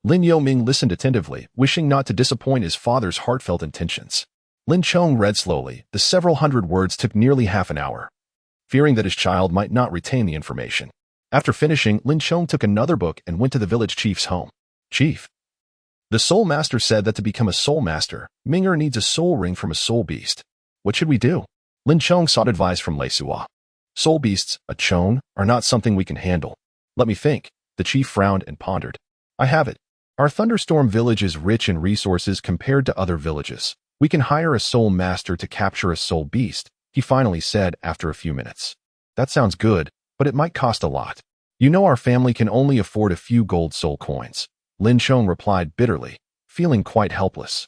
A: Lin Yongming listened attentively, wishing not to disappoint his father's heartfelt intentions. Lin Chong read slowly. The several hundred words took nearly half an hour, fearing that his child might not retain the information. After finishing, Lin Chong took another book and went to the village chief's home. Chief, the soul master said that to become a soul master, Ming'er needs a soul ring from a soul beast. What should we do? Lin Chong sought advice from Lei Suo. Soul beasts, a chone, are not something we can handle. Let me think. The chief frowned and pondered. I have it. Our Thunderstorm village is rich in resources compared to other villages. We can hire a soul master to capture a soul beast, he finally said after a few minutes. That sounds good, but it might cost a lot. You know our family can only afford a few gold soul coins. Lin Chong replied bitterly, feeling quite helpless.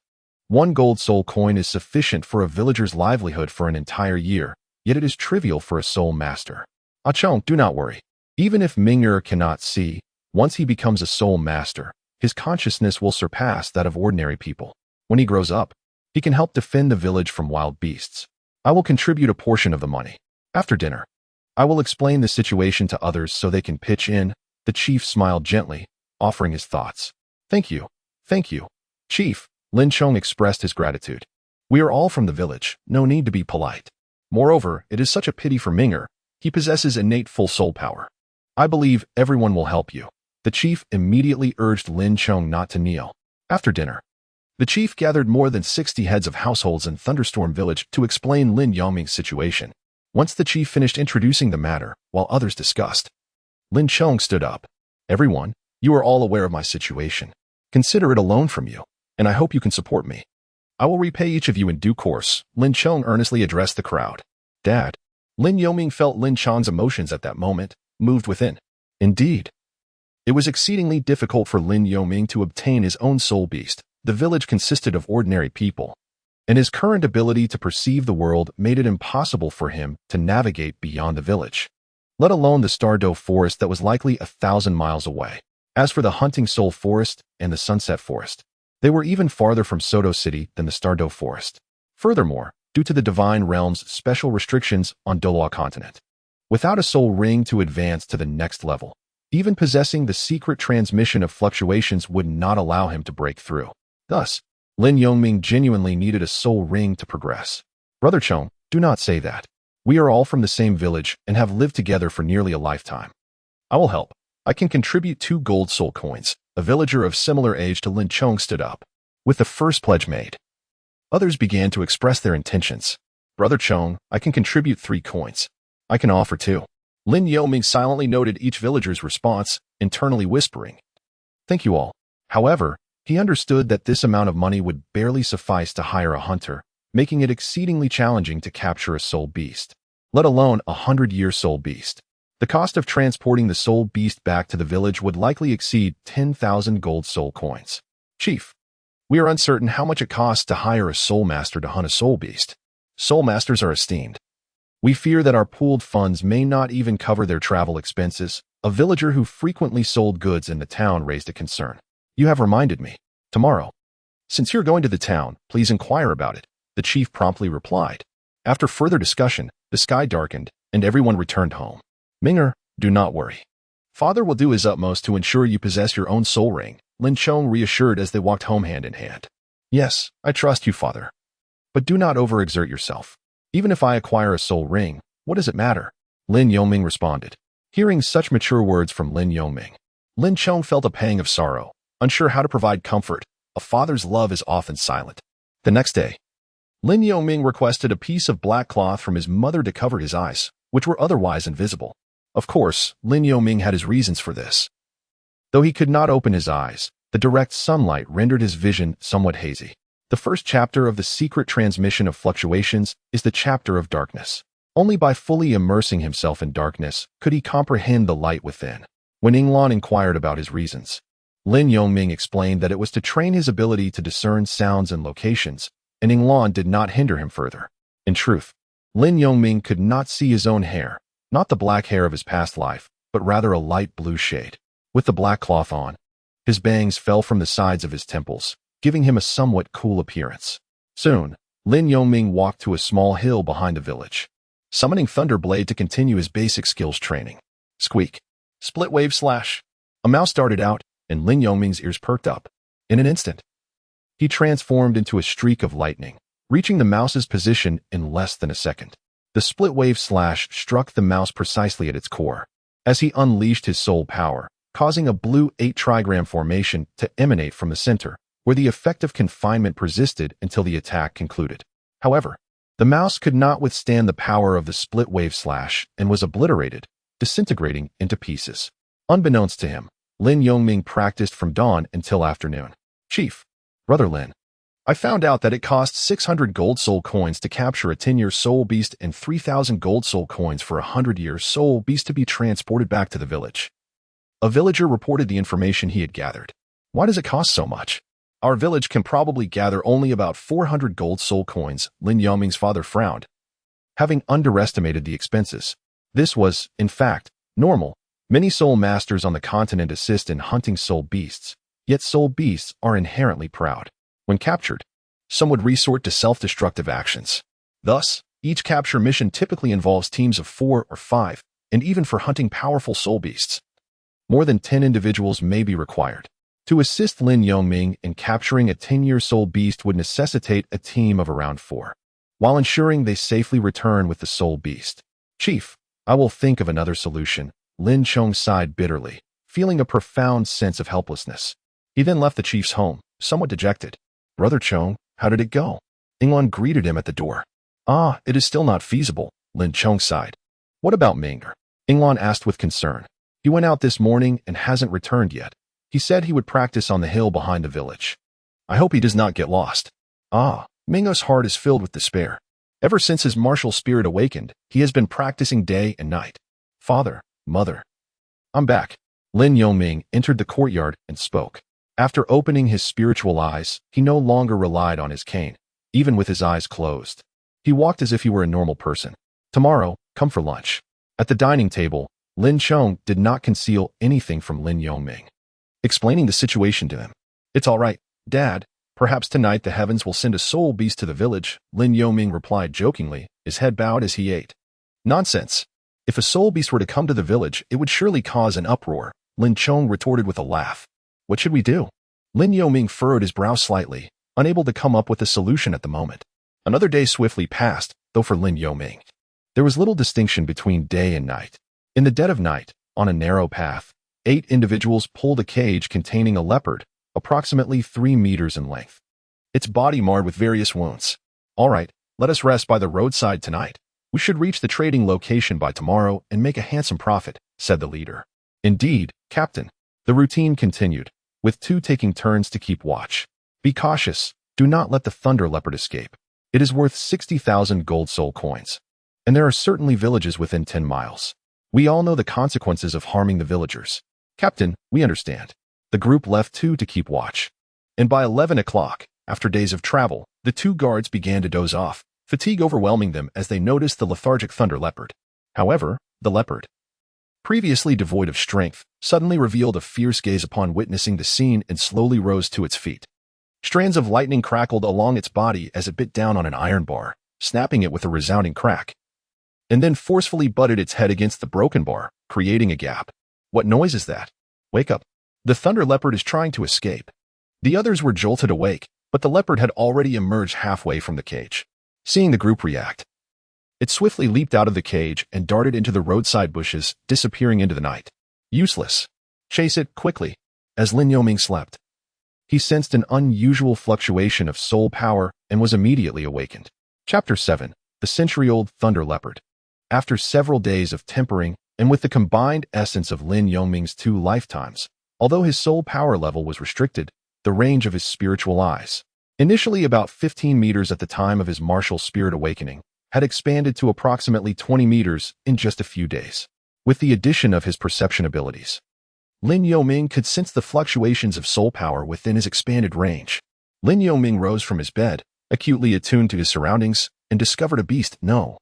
A: 1 gold soul coin is sufficient for a villager's livelihood for an entire year, yet it is trivial for a soul master. Ah Chong, do not worry. Even if Ming'er cannot see, once he becomes a soul master, his consciousness will surpass that of ordinary people. When he grows up, he can help defend the village from wild beasts. I will contribute a portion of the money. After dinner, I will explain the situation to others so they can pitch in. The chief smiled gently, offering his thoughts. Thank you. Thank you, Chief. Lin Chong expressed his gratitude. We are all from the village, no need to be polite. Moreover, it is such a pity for Ming'er. He possesses innate full soul power. I believe everyone will help you. The chief immediately urged Lin Chong not to kneel. After dinner, the chief gathered more than 60 heads of households in Thunderstorm Village to explain Lin Yongming's situation. Once the chief finished introducing the matter, while others discussed, Lin Chong stood up. Everyone, you are all aware of my situation. Consider it a loan from you, and I hope you can support me. I will repay each of you in due course, Lin Chong earnestly addressed the crowd. Dad. Lin Yongming felt Lin Chong's emotions at that moment, moved within. Indeed. It was exceedingly difficult for Lin Yongming to obtain his own soul beast. The village consisted of ordinary people, and his current ability to perceive the world made it impossible for him to navigate beyond the village, let alone the Stardow forest that was likely 1,000 miles away. As for the Hunting Soul Forest and the Sunset Forest, they were even farther from Soto City than the Stardow Forest. Furthermore, due to the Divine Realm's special restrictions on Douluo continent, without a soul ring to advance to the next level, even possessing the secret transmission of fluctuations would not allow him to break through. Thus, Lin Yongming genuinely needed a soul ring to progress. Brother Chong, do not say that. We are all from the same village and have lived together for nearly a lifetime. I will help. I can contribute 2 gold soul coins. A villager of similar age to Lin Chong stood up. With the first pledge made, others began to express their intentions. Brother Chong, I can contribute 3 coins. I can offer 2. Lin Yoming silently noted each villager's response, internally whispering, "Thank you all." However, he understood that this amount of money would barely suffice to hire a hunter, making it exceedingly challenging to capture a soul beast, let alone a 100-year soul beast. The cost of transporting the soul beast back to the village would likely exceed 10,000 gold soul coins. Chief, we are uncertain how much it costs to hire a soul master to hunt a soul beast. Soul masters are esteemed. We fear that our pooled funds may not even cover their travel expenses. A villager who frequently sold goods in the town raised a concern. You have reminded me. Tomorrow, since you're going to the town, please inquire about it, the chief promptly replied. After further discussion, the sky darkened, and everyone returned home. Minger, do not worry. Father will do his utmost to ensure you possess your own soul ring, Lin Chong reassured as they walked home hand in hand. Yes, I trust you, Father. But do not overexert yourself. Even if I acquire a soul ring, what does it matter? Lin Yoming responded. Hearing such mature words from Lin Yoming, Lin Chong felt a pang of sorrow, unsure how to provide comfort. A father's love is often silent. The next day, Lin Yoming requested a piece of black cloth from his mother to cover his eyes, which were otherwise invisible. Of course, Lin Yoming had his reasons for this. Though he could not open his eyes, the direct sunlight rendered his vision somewhat hazy. The first chapter of the secret transmission of fluctuations is the chapter of darkness. Only by fully immersing himself in darkness could he comprehend the light within. When Yinglan inquired about his reasons, Lin Yoming explained that it was to train his ability to discern sounds and locations, and Yinglan did not hinder him further. In truth, Lin Yoming could not see his own hair, not the black hair of his past life, but rather a light blue shade. With the black cloth on, his bangs fell from the sides of his temples, giving him a somewhat cool appearance. Soon, Lin Yoming walked to a small hill behind the village, summoning Thunderblade to continue his basic skills training. Squeak. Split wave slash. A mouse darted out, and Lin Yoming's ears perked up. In an instant, he transformed into a streak of lightning, reaching the mouse's position in less than a second. The split wave slash struck the mouse precisely at its core, as he unleashed his soul power, causing a blue 8-trigram formation to emanate from the center, where the effect of confinement persisted until the attack concluded. However, the mouse could not withstand the power of the split wave slash and was obliterated, disintegrating into pieces. Unbeknownst to him, Lin Yoming practiced from dawn until afternoon. Chief, Brother Lin, I found out that it costs 600 gold soul coins to capture a 10-year soul beast and 3,000 gold soul coins for a 100-year soul beast to be transported back to the village. A villager reported the information he had gathered. Why does it cost so much? Our village can probably gather only about 400 gold soul coins, Lin Yoming's father frowned. Having underestimated the expenses, this was, in fact, normal. Many soul masters on the continent assist in hunting soul beasts, yet soul beasts are inherently proud. When captured, some would resort to self-destructive actions. Thus, each capture mission typically involves teams of 4 or 5, and even for hunting powerful soul beasts, more than 10 individuals may be required. To assist Lin Yoming in capturing a 10-year soul beast would necessitate a team of around 4, while ensuring they safely return with the soul beast. Chief, I will think of another solution, Lin Chong sighed bitterly, feeling a profound sense of helplessness. He then left the chief's home, somewhat dejected. Brother Chong, how did it go? Yinglan greeted him at the door. It is still not feasible, Lin Chong sighed. What about Minger? Yinglan asked with concern. He went out this morning and hasn't returned yet. He said he would practice on the hill behind the village. I hope he does not get lost. Mingo's heart is filled with despair. Ever since his martial spirit awakened, he has been practicing day and night. Father, mother. I'm back. Lin Yoming entered the courtyard and spoke. After opening his spiritual eyes, he no longer relied on his cane, even with his eyes closed. He walked as if he were a normal person. Tomorrow, come for lunch. At the dining table, Lin Chong did not conceal anything from Lin Yoming, explaining the situation to him. It's all right, Dad. Perhaps tonight the heavens will send a soul beast to the village, Lin Yoming replied jokingly, his head bowed as he ate. Nonsense. If a soul beast were to come to the village, it would surely cause an uproar, Lin Chong retorted with a laugh. What should we do? Lin Yoming furrowed his brow slightly, unable to come up with a solution at the moment. Another day swiftly passed, though for Lin Yoming, there was little distinction between day and night. In the dead of night, On a narrow path, 8 individuals pulled a cage containing a leopard, approximately 3 meters in length. Its body marred with various wounds. "All right, let us rest by the roadside tonight. We should reach the trading location by tomorrow and make a handsome profit," said the leader. "Indeed, Captain." The routine continued, with 2 taking turns to keep watch. "Be cautious. Do not let the thunder leopard escape. It is worth 60,000 gold soul coins. And there are certainly villages within 10 miles. We all know the consequences of harming the villagers." "Captain, we understand." The group left 2 to keep watch. And by 11 o'clock, after days of travel, the 2 guards began to doze off, fatigue overwhelming them as they noticed the lethargic thunder leopard. However, the leopard, previously devoid of strength, suddenly revealed a fierce gaze upon witnessing the scene and slowly rose to its feet. Strands of lightning crackled along its body as it bit down on an iron bar, snapping it with a resounding crack, and then forcefully butted its head against the broken bar, creating a gap. "What noise is that? Wake up. The thunder leopard is trying to escape." The others were jolted awake, but the leopard had already emerged halfway from the cage. Seeing the group react, it swiftly leaped out of the cage and darted into the roadside bushes, disappearing into the night. "Useless. Chase it quickly." As Lin Yoming slept, he sensed an unusual fluctuation of soul power and was immediately awakened. Chapter 7. The Century-Old Thunder Leopard. After several days of tempering, and with the combined essence of Lin Yoming's 2 lifetimes, although his soul power level was restricted, the range of his spiritual eyes, initially about 15 meters at the time of his martial spirit awakening, had expanded to approximately 20 meters in just a few days. With the addition of his perception abilities, Lin Yoming could sense the fluctuations of soul power within his expanded range. Lin Yoming rose from his bed, acutely attuned to his surroundings, and discovered a beast. No.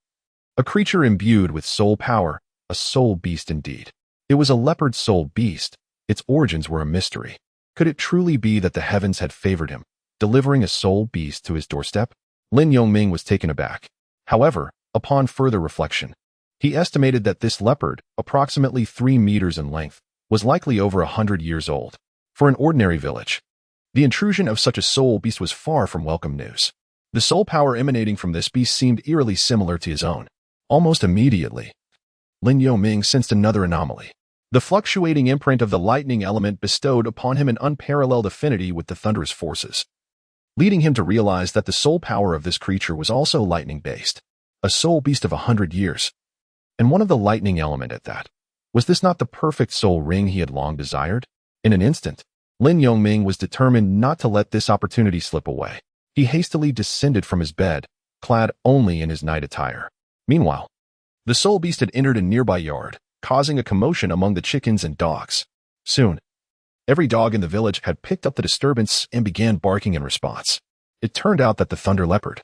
A: A creature imbued with soul power, a soul beast indeed. It was a leopard soul beast. Its origins were a mystery. Could it truly be that the heavens had favored him, delivering a soul beast to his doorstep? Lin Yoming was taken aback. However, upon further reflection, he estimated that this leopard, approximately 3 meters in length, was likely over 100 years old. For an ordinary village, the intrusion of such a soul beast was far from welcome news. The soul power emanating from this beast seemed eerily similar to his own. Almost immediately, Lin Yoming sensed another anomaly. The fluctuating imprint of the lightning element bestowed upon him an unparalleled affinity with the thunderous forces, leading him to realize that the soul power of this creature was also lightning-based, a soul beast of 100 years, and one of the lightning element at that. Was this not the perfect soul ring he had long desired? In an instant, Lin Yoming was determined not to let this opportunity slip away. He hastily descended from his bed, clad only in his night attire. Meanwhile, the soul beast had entered a nearby yard, causing a commotion among the chickens and dogs. Soon, every dog in the village had picked up the disturbance and began barking in response. It turned out that the thunder leopard,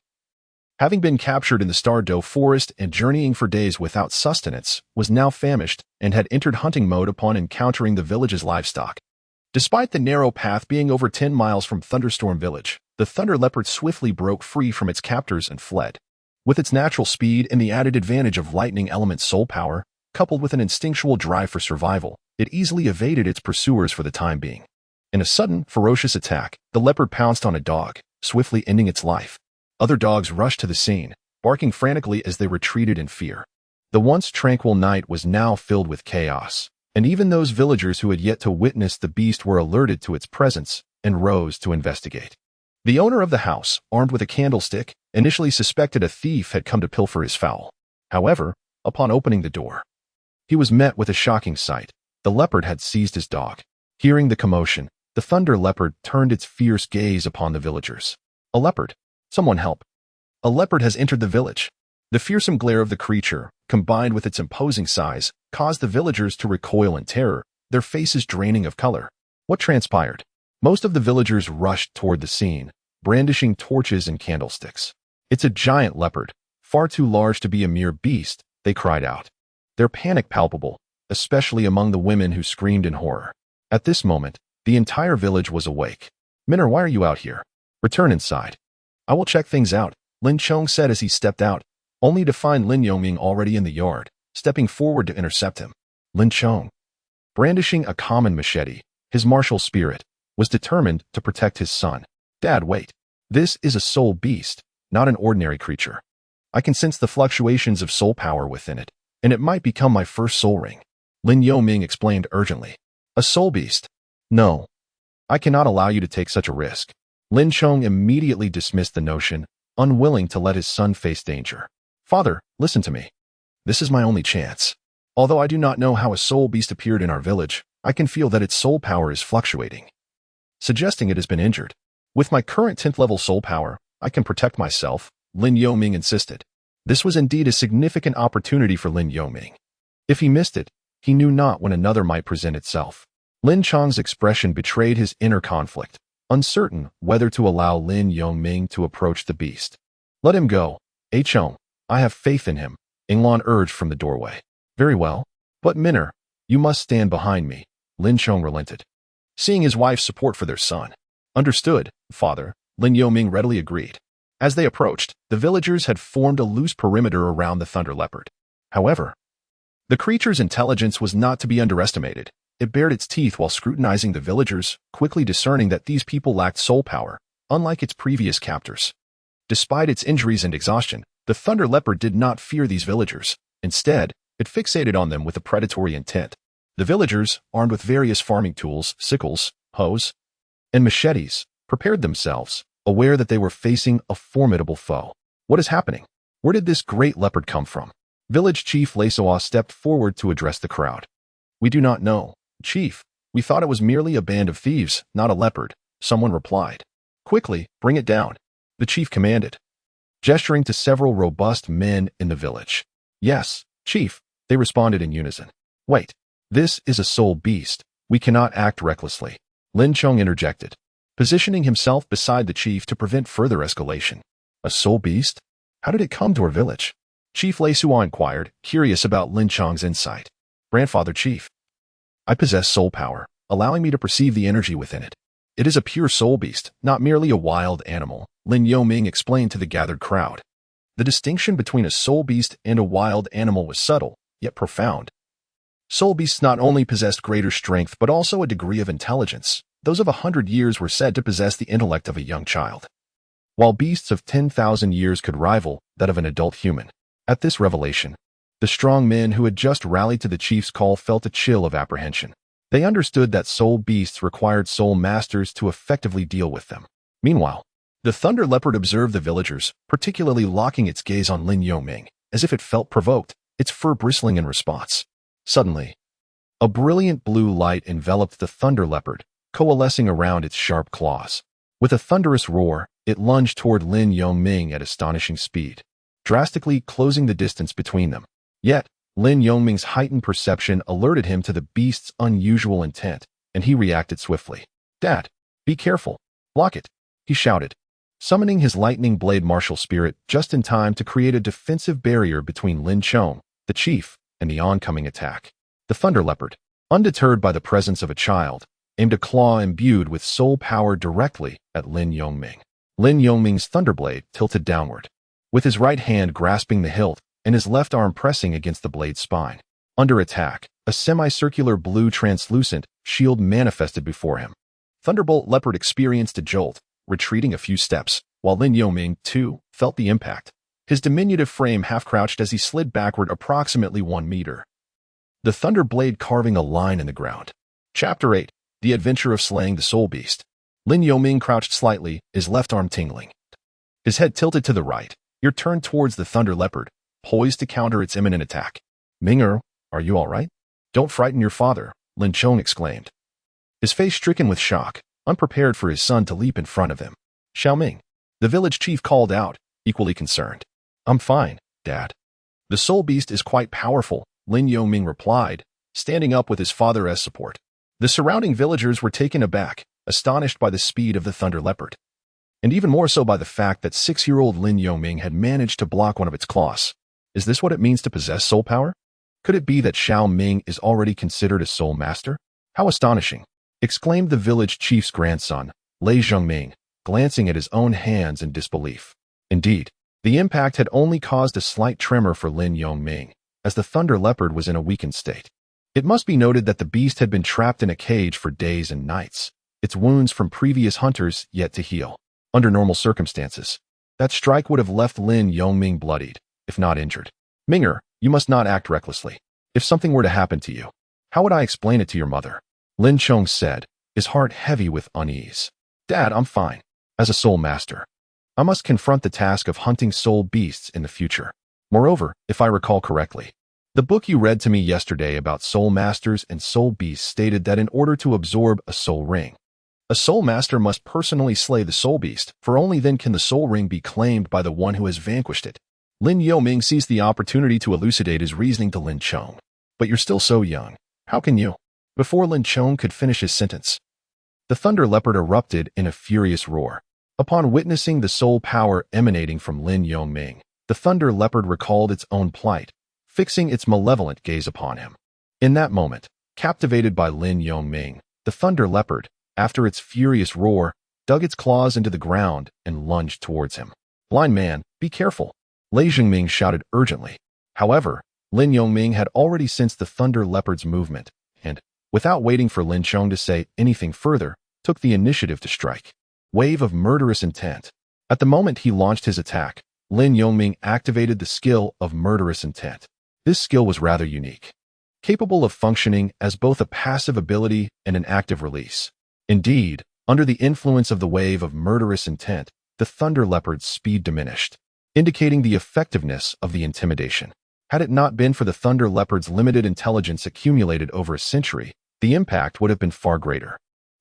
A: having been captured in the Stardow forest and journeying for days without sustenance, was now famished and had entered hunting mode upon encountering the village's livestock. Despite the narrow path being over 10 miles from Thunderstorm Village, the thunder leopard swiftly broke free from its captors and fled. With its natural speed and the added advantage of lightning element soul power, coupled with an instinctual drive for survival, it easily evaded its pursuers for the time being. In a sudden, ferocious attack, the leopard pounced on a dog, swiftly ending its life. Other dogs rushed to the scene, barking frantically as they retreated in fear. The once tranquil night was now filled with chaos, and even those villagers who had yet to witness the beast were alerted to its presence and rose to investigate. The owner of the house, armed with a candlestick, initially suspected a thief had come to pilfer his fowl. However, upon opening the door, he was met with a shocking sight. The leopard had seized his dog. Hearing the commotion, the thunder leopard turned its fierce gaze upon the villagers. "A leopard! Someone help! A leopard has entered the village!" The fearsome glare of the creature, combined with its imposing size, caused the villagers to recoil in terror, their faces draining of color. What transpired? Most of the villagers rushed toward the scene, brandishing torches and candlesticks. "It's a giant leopard, far too large to be a mere beast," they cried out. Their panic palpable, especially among the women who screamed in horror. At this moment, the entire village was awake. "Minner, why are you out here? Return inside. I will check things out," Lin Chong said as he stepped out, only to find Lin Yoming already in the yard, stepping forward to intercept him. Lin Chong, brandishing a common machete, his martial spirit, was determined to protect his son. "Dad, wait. This is a soul beast, not an ordinary creature. I can sense the fluctuations of soul power within it, and it might become my first soul ring." Lin Yoming explained urgently. A soul beast? No. I cannot allow you to take such a risk. Lin Chong immediately dismissed the notion, unwilling to let his son face danger. Father, listen to me. This is my only chance. Although I do not know how a soul beast appeared in our village, I can feel that its soul power is fluctuating, suggesting it has been injured. With my current 10th level soul power, I can protect myself, Lin Yoming insisted. This was indeed a significant opportunity for Lin Yoming. If he missed it, he knew not when another might present itself. Lin Chong's expression betrayed his inner conflict, uncertain whether to allow Lin Yoming to approach the beast. Let him go, Chong. I have faith in him, Inglan urged from the doorway. Very well. But Minner, you must stand behind me, Lin Chong relented, seeing his wife's support for their son. Understood, father, Lin Yoming readily agreed. As they approached, the villagers had formed a loose perimeter around the thunder leopard. However, the creature's intelligence was not to be underestimated. It bared its teeth while scrutinizing the villagers, quickly discerning that these people lacked soul power, unlike its previous captors. Despite its injuries and exhaustion, the thunder leopard did not fear these villagers. Instead, it fixated on them with a predatory intent. The villagers, armed with various farming tools, sickles, hoes, and machetes, prepared themselves, aware that they were facing a formidable foe. What is happening? Where did this great leopard come from? Village Chief Lesoa stepped forward to address the crowd. We do not know, Chief. We thought it was merely a band of thieves, not a leopard, someone replied. Quickly, bring it down, the chief commanded, gesturing to several robust men in the village. Yes, Chief, they responded in unison. Wait, this is a soul beast. We cannot act recklessly, Lin Chong interjected, positioning himself beside the chief to prevent further escalation. A soul beast? How did it come to our village? Chief Lesuo inquired, curious about Lin Chong's insight. Grandfather Chief, I possess soul power, allowing me to perceive the energy within it. It is a pure soul beast, not merely a wild animal, Lin Yoming explained to the gathered crowd. The distinction between a soul beast and a wild animal was subtle, yet profound. Soul beasts not only possessed greater strength but also a degree of intelligence. Those of 100 years were said to possess the intellect of a young child, while beasts of 10,000 years could rival that of an adult human. At this revelation, the strong men who had just rallied to the chief's call felt a chill of apprehension. They understood that soul beasts required soul masters to effectively deal with them. Meanwhile, the thunder leopard observed the villagers, particularly locking its gaze on Lin Yoming, as if it felt provoked, its fur bristling in response. Suddenly, a brilliant blue light enveloped the thunder leopard, coalescing around its sharp claws. With a thunderous roar, it lunged toward Lin Yoming at astonishing speed, drastically closing the distance between them. Yet, Lin Yoming's heightened perception alerted him to the beast's unusual intent, and he reacted swiftly. Dad, be careful. Block it, he shouted, summoning his lightning blade martial spirit just in time to create a defensive barrier between Lin Chong, the chief, and the oncoming attack. The thunder leopard, undeterred by the presence of a child, aimed a claw imbued with soul power directly at Lin Yoming. Lin Yoming's thunderblade tilted downward, with his right hand grasping the hilt and his left arm pressing against the blade's spine. Under attack, a semicircular blue translucent shield manifested before him. Thunderbolt Leopard experienced a jolt, retreating a few steps, while Lin Yoming, too, felt the impact. His diminutive frame half-crouched as he slid backward approximately 1 meter, the thunder blade carving a line in the ground. Chapter 8. The Adventure of Slaying the Soul Beast. Lin Yoming crouched slightly, his left arm tingling. His head tilted to the right, ear turned towards the thunder leopard, poised to counter its imminent attack. Minger, are you all right? Don't frighten your father, Lin Chong exclaimed, his face stricken with shock, unprepared for his son to leap in front of him. Xiaoming, the village chief called out, equally concerned. I'm fine, Dad. The soul beast is quite powerful, Lin Yoming replied, standing up with his father as support. The surrounding villagers were taken aback, astonished by the speed of the thunder leopard, and even more so by the fact that 6-year-old Lin Yoming had managed to block one of its claws. Is this what it means to possess soul power? Could it be that Xiao Ming is already considered a soul master? How astonishing, exclaimed the village chief's grandson, Lei Zhengming, glancing at his own hands in disbelief. Indeed, the impact had only caused a slight tremor for Lin Yoming, as the thunder leopard was in a weakened state. It must be noted that the beast had been trapped in a cage for days and nights, its wounds from previous hunters yet to heal. Under normal circumstances, that strike would have left Lin Yoming bloodied, if not injured. Minger, you must not act recklessly. If something were to happen to you, How would I explain it to your mother? Lin Chong said, his heart heavy with unease. Dad, I'm fine. As a soul master, I must confront the task of hunting soul beasts in the future. Moreover, if I recall correctly, the book you read to me yesterday about soul masters and soul beasts stated that in order to absorb a soul ring, a soul master must personally slay the soul beast, for only then can the soul ring be claimed by the one who has vanquished it. Lin Yoming seized the opportunity to elucidate his reasoning to Lin Chong. But you're still so young. How can you? Before Lin Chong could finish his sentence, the thunder leopard erupted in a furious roar. Upon witnessing the soul power emanating from Lin Yoming, the thunder leopard recalled its own plight, fixing its malevolent gaze upon him. In that moment, captivated by Lin Yoming, the thunder leopard, after its furious roar, dug its claws into the ground and lunged towards him. Blind man, be careful, Lei Jingming shouted urgently. However, Lin Yoming had already sensed the thunder leopard's movement, and, without waiting for Lin Chong to say anything further, took the initiative to strike. Wave of murderous intent. At the moment he launched his attack, Lin Yoming activated the skill of murderous intent. This skill was rather unique, capable of functioning as both a passive ability and an active release. Indeed, under the influence of the wave of murderous intent, the thunder leopard's speed diminished, indicating the effectiveness of the intimidation. Had it not been for the thunder leopard's limited intelligence accumulated over a century, the impact would have been far greater.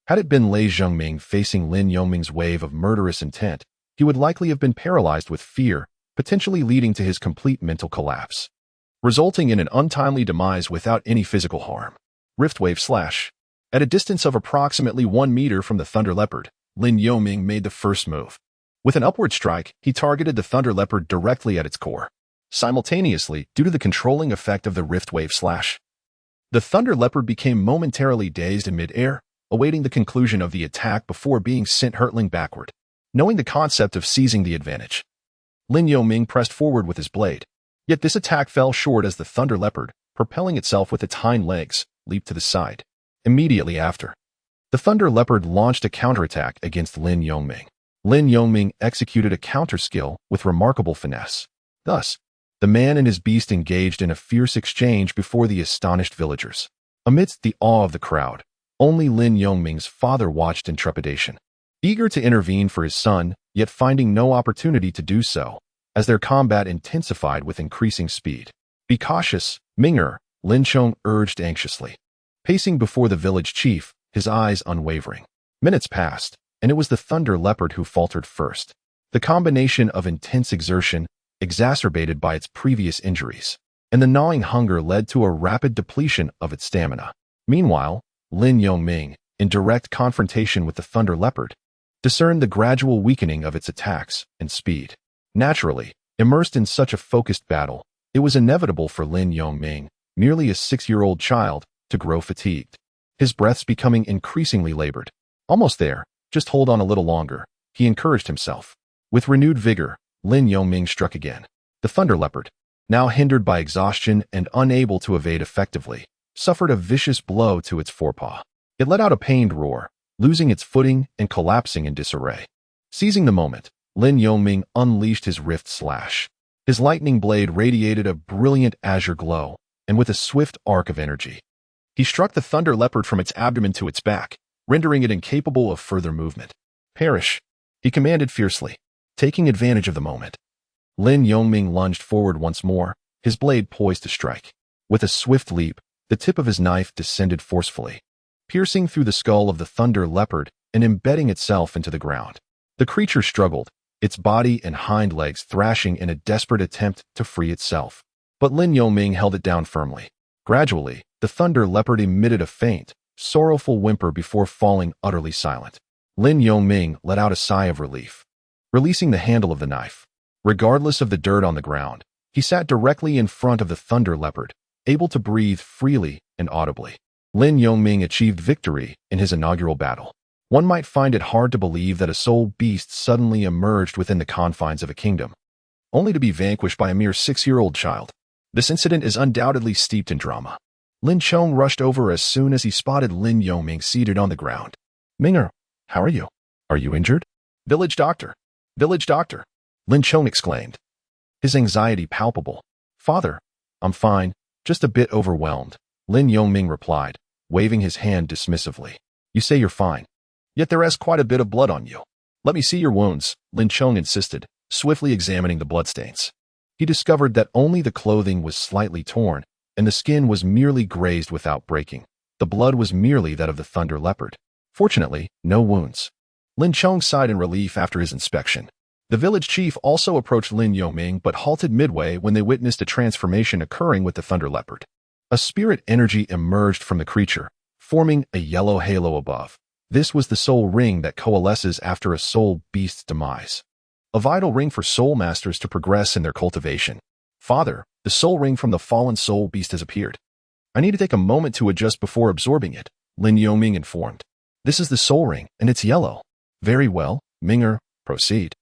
A: Had it been Lei Zhengming facing Lin Yoming's wave of murderous intent, he would likely have been paralyzed with fear, potentially leading to his complete mental collapse, resulting in an untimely demise without any physical harm. Riftwave slash. At a distance of approximately 1 meter from the thunder leopard, Lin Yoming made the first move. With an upward strike, he targeted the thunder leopard directly at its core. Simultaneously, due to the controlling effect of the riftwave slash, the thunder leopard became momentarily dazed in mid-air, awaiting the conclusion of the attack before being sent hurtling backward. Knowing the concept of seizing the advantage, Lin Yoming pressed forward with his blade. Yet this attack fell short as the thunder leopard, propelling itself with its hind legs, leaped to the side. Immediately after, the thunder leopard launched a counterattack against Lin Yoming. Lin Yoming executed a counter skill with remarkable finesse. Thus, the man and his beast engaged in a fierce exchange before the astonished villagers. Amidst the awe of the crowd, only Lin Yoming's father watched in trepidation, eager to intervene for his son, yet finding no opportunity to do so, as their combat intensified with increasing speed. Be cautious, Ming'er, Lin Chong urged anxiously. Pacing before the village chief, his eyes unwavering. Minutes passed, and it was the thunder leopard who faltered first. The combination of intense exertion, exacerbated by its previous injuries, and the gnawing hunger led to a rapid depletion of its stamina. Meanwhile, Lin Yoming, in direct confrontation with the thunder leopard, discerned the gradual weakening of its attacks and speed. Naturally, immersed in such a focused battle, it was inevitable for Lin Yoming, merely a 6-year-old child, to grow fatigued, his breaths becoming increasingly labored. Almost there, just hold on a little longer, he encouraged himself. With renewed vigor, Lin Yoming struck again. The thunder leopard, now hindered by exhaustion and unable to evade effectively, suffered a vicious blow to its forepaw. It let out a pained roar, losing its footing and collapsing in disarray. Seizing the moment, Lin Yoming unleashed his rift slash. His lightning blade radiated a brilliant azure glow, and with a swift arc of energy, he struck the thunder leopard from its abdomen to its back, rendering it incapable of further movement. Perish, he commanded fiercely, taking advantage of the moment. Lin Yoming lunged forward once more, his blade poised to strike. With a swift leap, the tip of his knife descended forcefully, piercing through the skull of the thunder leopard and embedding itself into the ground. The creature struggled, its body and hind legs thrashing in a desperate attempt to free itself. But Lin Yoming held it down firmly. Gradually, the thunder leopard emitted a faint, sorrowful whimper before falling utterly silent. Lin Yoming let out a sigh of relief. Releasing the handle of the knife, regardless of the dirt on the ground, he sat directly in front of the thunder leopard, able to breathe freely and audibly. Lin Yoming achieved victory in his inaugural battle. One might find it hard to believe that a soul beast suddenly emerged within the confines of a kingdom, only to be vanquished by a mere 6-year-old child. This incident is undoubtedly steeped in drama. Lin Chong rushed over as soon as he spotted Lin Yoming seated on the ground. Ming'er, how are you? Are you injured? Village doctor. Village doctor, Lin Chong exclaimed, his anxiety palpable. Father, I'm fine, just a bit overwhelmed, Lin Yongming replied, waving his hand dismissively. You say you're fine. Yet there is quite a bit of blood on you. Let me see your wounds, Lin Chong insisted, swiftly examining the bloodstains. He discovered that only the clothing was slightly torn, and the skin was merely grazed without breaking. The blood was merely that of the thunder leopard. Fortunately, no wounds. Lin Chong sighed in relief after his inspection. The village chief also approached Lin Yongming but halted midway when they witnessed a transformation occurring with the thunder leopard. A spirit energy emerged from the creature, forming a yellow halo above. This was the soul ring that coalesces after a soul beast's demise. A vital ring for soul masters to progress in their cultivation. Father, the soul ring from the fallen soul beast has appeared. I need to take a moment to adjust before absorbing it, Lin Yongming informed. This is the soul ring, and it's yellow. Very well, Minger, proceed.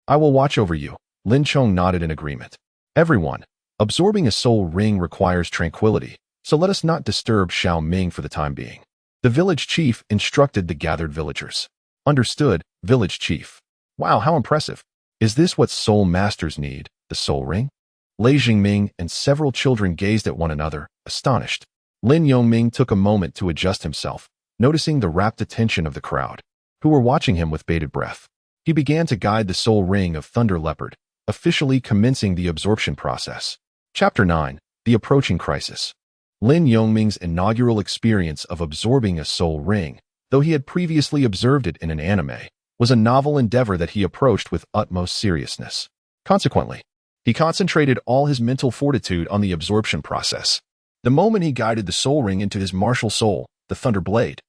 A: I will watch over you, Lin Chong nodded in agreement. Everyone, absorbing a soul ring requires tranquility, so let us not disturb Xiao Ming for the time being. The village chief instructed the gathered villagers. Understood, village chief. Wow, how impressive. Is this what soul masters need, the soul ring? Lei Jingming and several children gazed at one another, astonished. Lin Yongming took a moment to adjust himself, noticing the rapt attention of the crowd, who were watching him with bated breath. He began to guide the soul ring of Thunder Leopard, officially commencing the absorption process. Chapter 9. The Approaching Crisis. Lin Yongming's inaugural experience of absorbing a soul ring, though he had previously observed it in an anime, was a novel endeavor that he approached with utmost seriousness. Consequently, he concentrated all his mental fortitude on the absorption process. The moment he guided the soul ring into his martial soul, the Thunder Blade,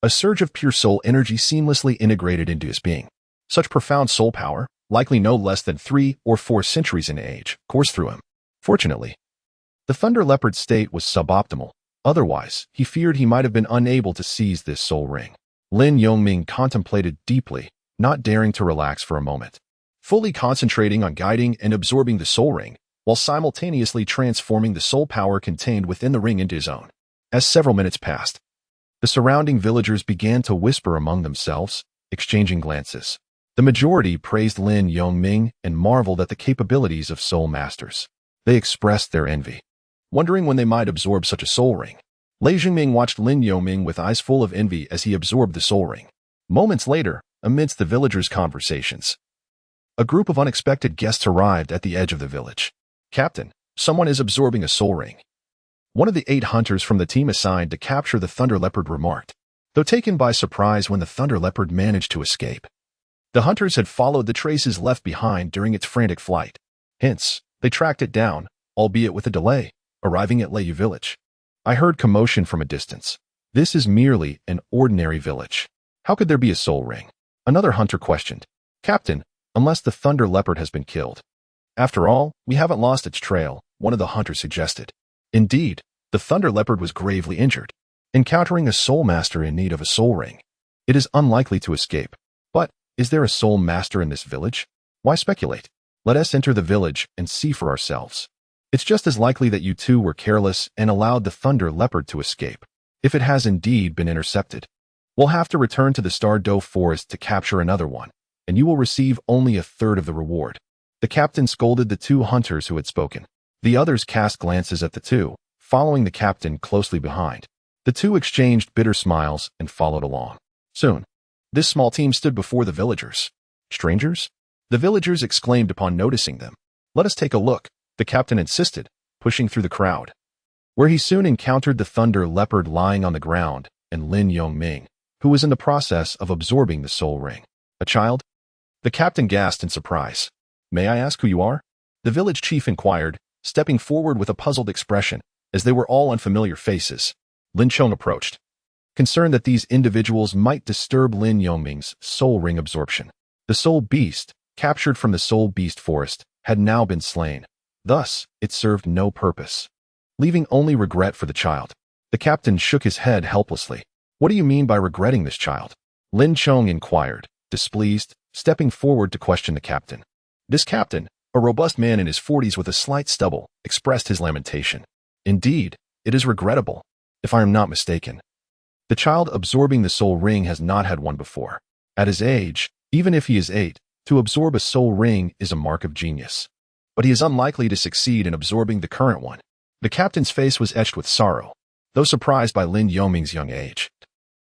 A: a surge of pure soul energy seamlessly integrated into his being. Such profound soul power, likely no less than 3 or 4 centuries in age, coursed through him. Fortunately, the Thunder Leopard's state was suboptimal. Otherwise, he feared he might have been unable to seize this soul ring. Lin Yongming contemplated deeply, not daring to relax for a moment, fully concentrating on guiding and absorbing the soul ring, while simultaneously transforming the soul power contained within the ring into his own. As several minutes passed, the surrounding villagers began to whisper among themselves, exchanging glances. The majority praised Lin Yongming and marveled at the capabilities of soul masters. They expressed their envy, wondering when they might absorb such a soul ring. Lei Jingming watched Lin Yongming with eyes full of envy as he absorbed the soul ring. Moments later, amidst the villagers' conversations, a group of unexpected guests arrived at the edge of the village. Captain, someone is absorbing a soul ring. One of the 8 hunters from the team assigned to capture the Thunder Leopard remarked, though taken by surprise when the Thunder Leopard managed to escape. The hunters had followed the traces left behind during its frantic flight. Hence, they tracked it down, albeit with a delay, arriving at Leiyu village. I heard commotion from a distance. This is merely an ordinary village. How could there be a soul ring? Another hunter questioned. Captain, unless the Thunder Leopard has been killed. After all, we haven't lost its trail, one of the hunters suggested. Indeed, the Thunder Leopard was gravely injured. Encountering a soul master in need of a soul ring, it is unlikely to escape. But, is there a soul master in this village? Why speculate? Let us enter the village and see for ourselves. It's just as likely that you two were careless and allowed the Thunder Leopard to escape. If it has indeed been intercepted, we'll have to return to the Star Doe Forest to capture another one, and you will receive only a third of the reward. The captain scolded the 2 hunters who had spoken. The others cast glances at the 2, following the captain closely behind. The 2 exchanged bitter smiles and followed along. Soon, this small team stood before the villagers. Strangers? The villagers exclaimed upon noticing them. Let us take a look, the captain insisted, pushing through the crowd, where he soon encountered the Thunder Leopard lying on the ground and Lin Yongming, who was in the process of absorbing the soul ring. A child? The captain gasped in surprise. May I ask who you are? The village chief inquired, stepping forward with a puzzled expression, as they were all unfamiliar faces. Lin Chong approached, concerned that these individuals might disturb Lin Yongming's soul ring absorption. The soul beast, captured from the soul beast forest, had now been slain. Thus, it served no purpose, leaving only regret for the child. The captain shook his head helplessly. What do you mean by regretting this child? Lin Chong inquired, displeased, stepping forward to question the captain. This captain, a robust man in his 40s with a slight stubble, expressed his lamentation. Indeed, it is regrettable, if I am not mistaken. The child absorbing the soul ring has not had one before. At his age, even if he is 8, to absorb a soul ring is a mark of genius. But he is unlikely to succeed in absorbing the current one. The captain's face was etched with sorrow, though surprised by Lin Yoming's young age.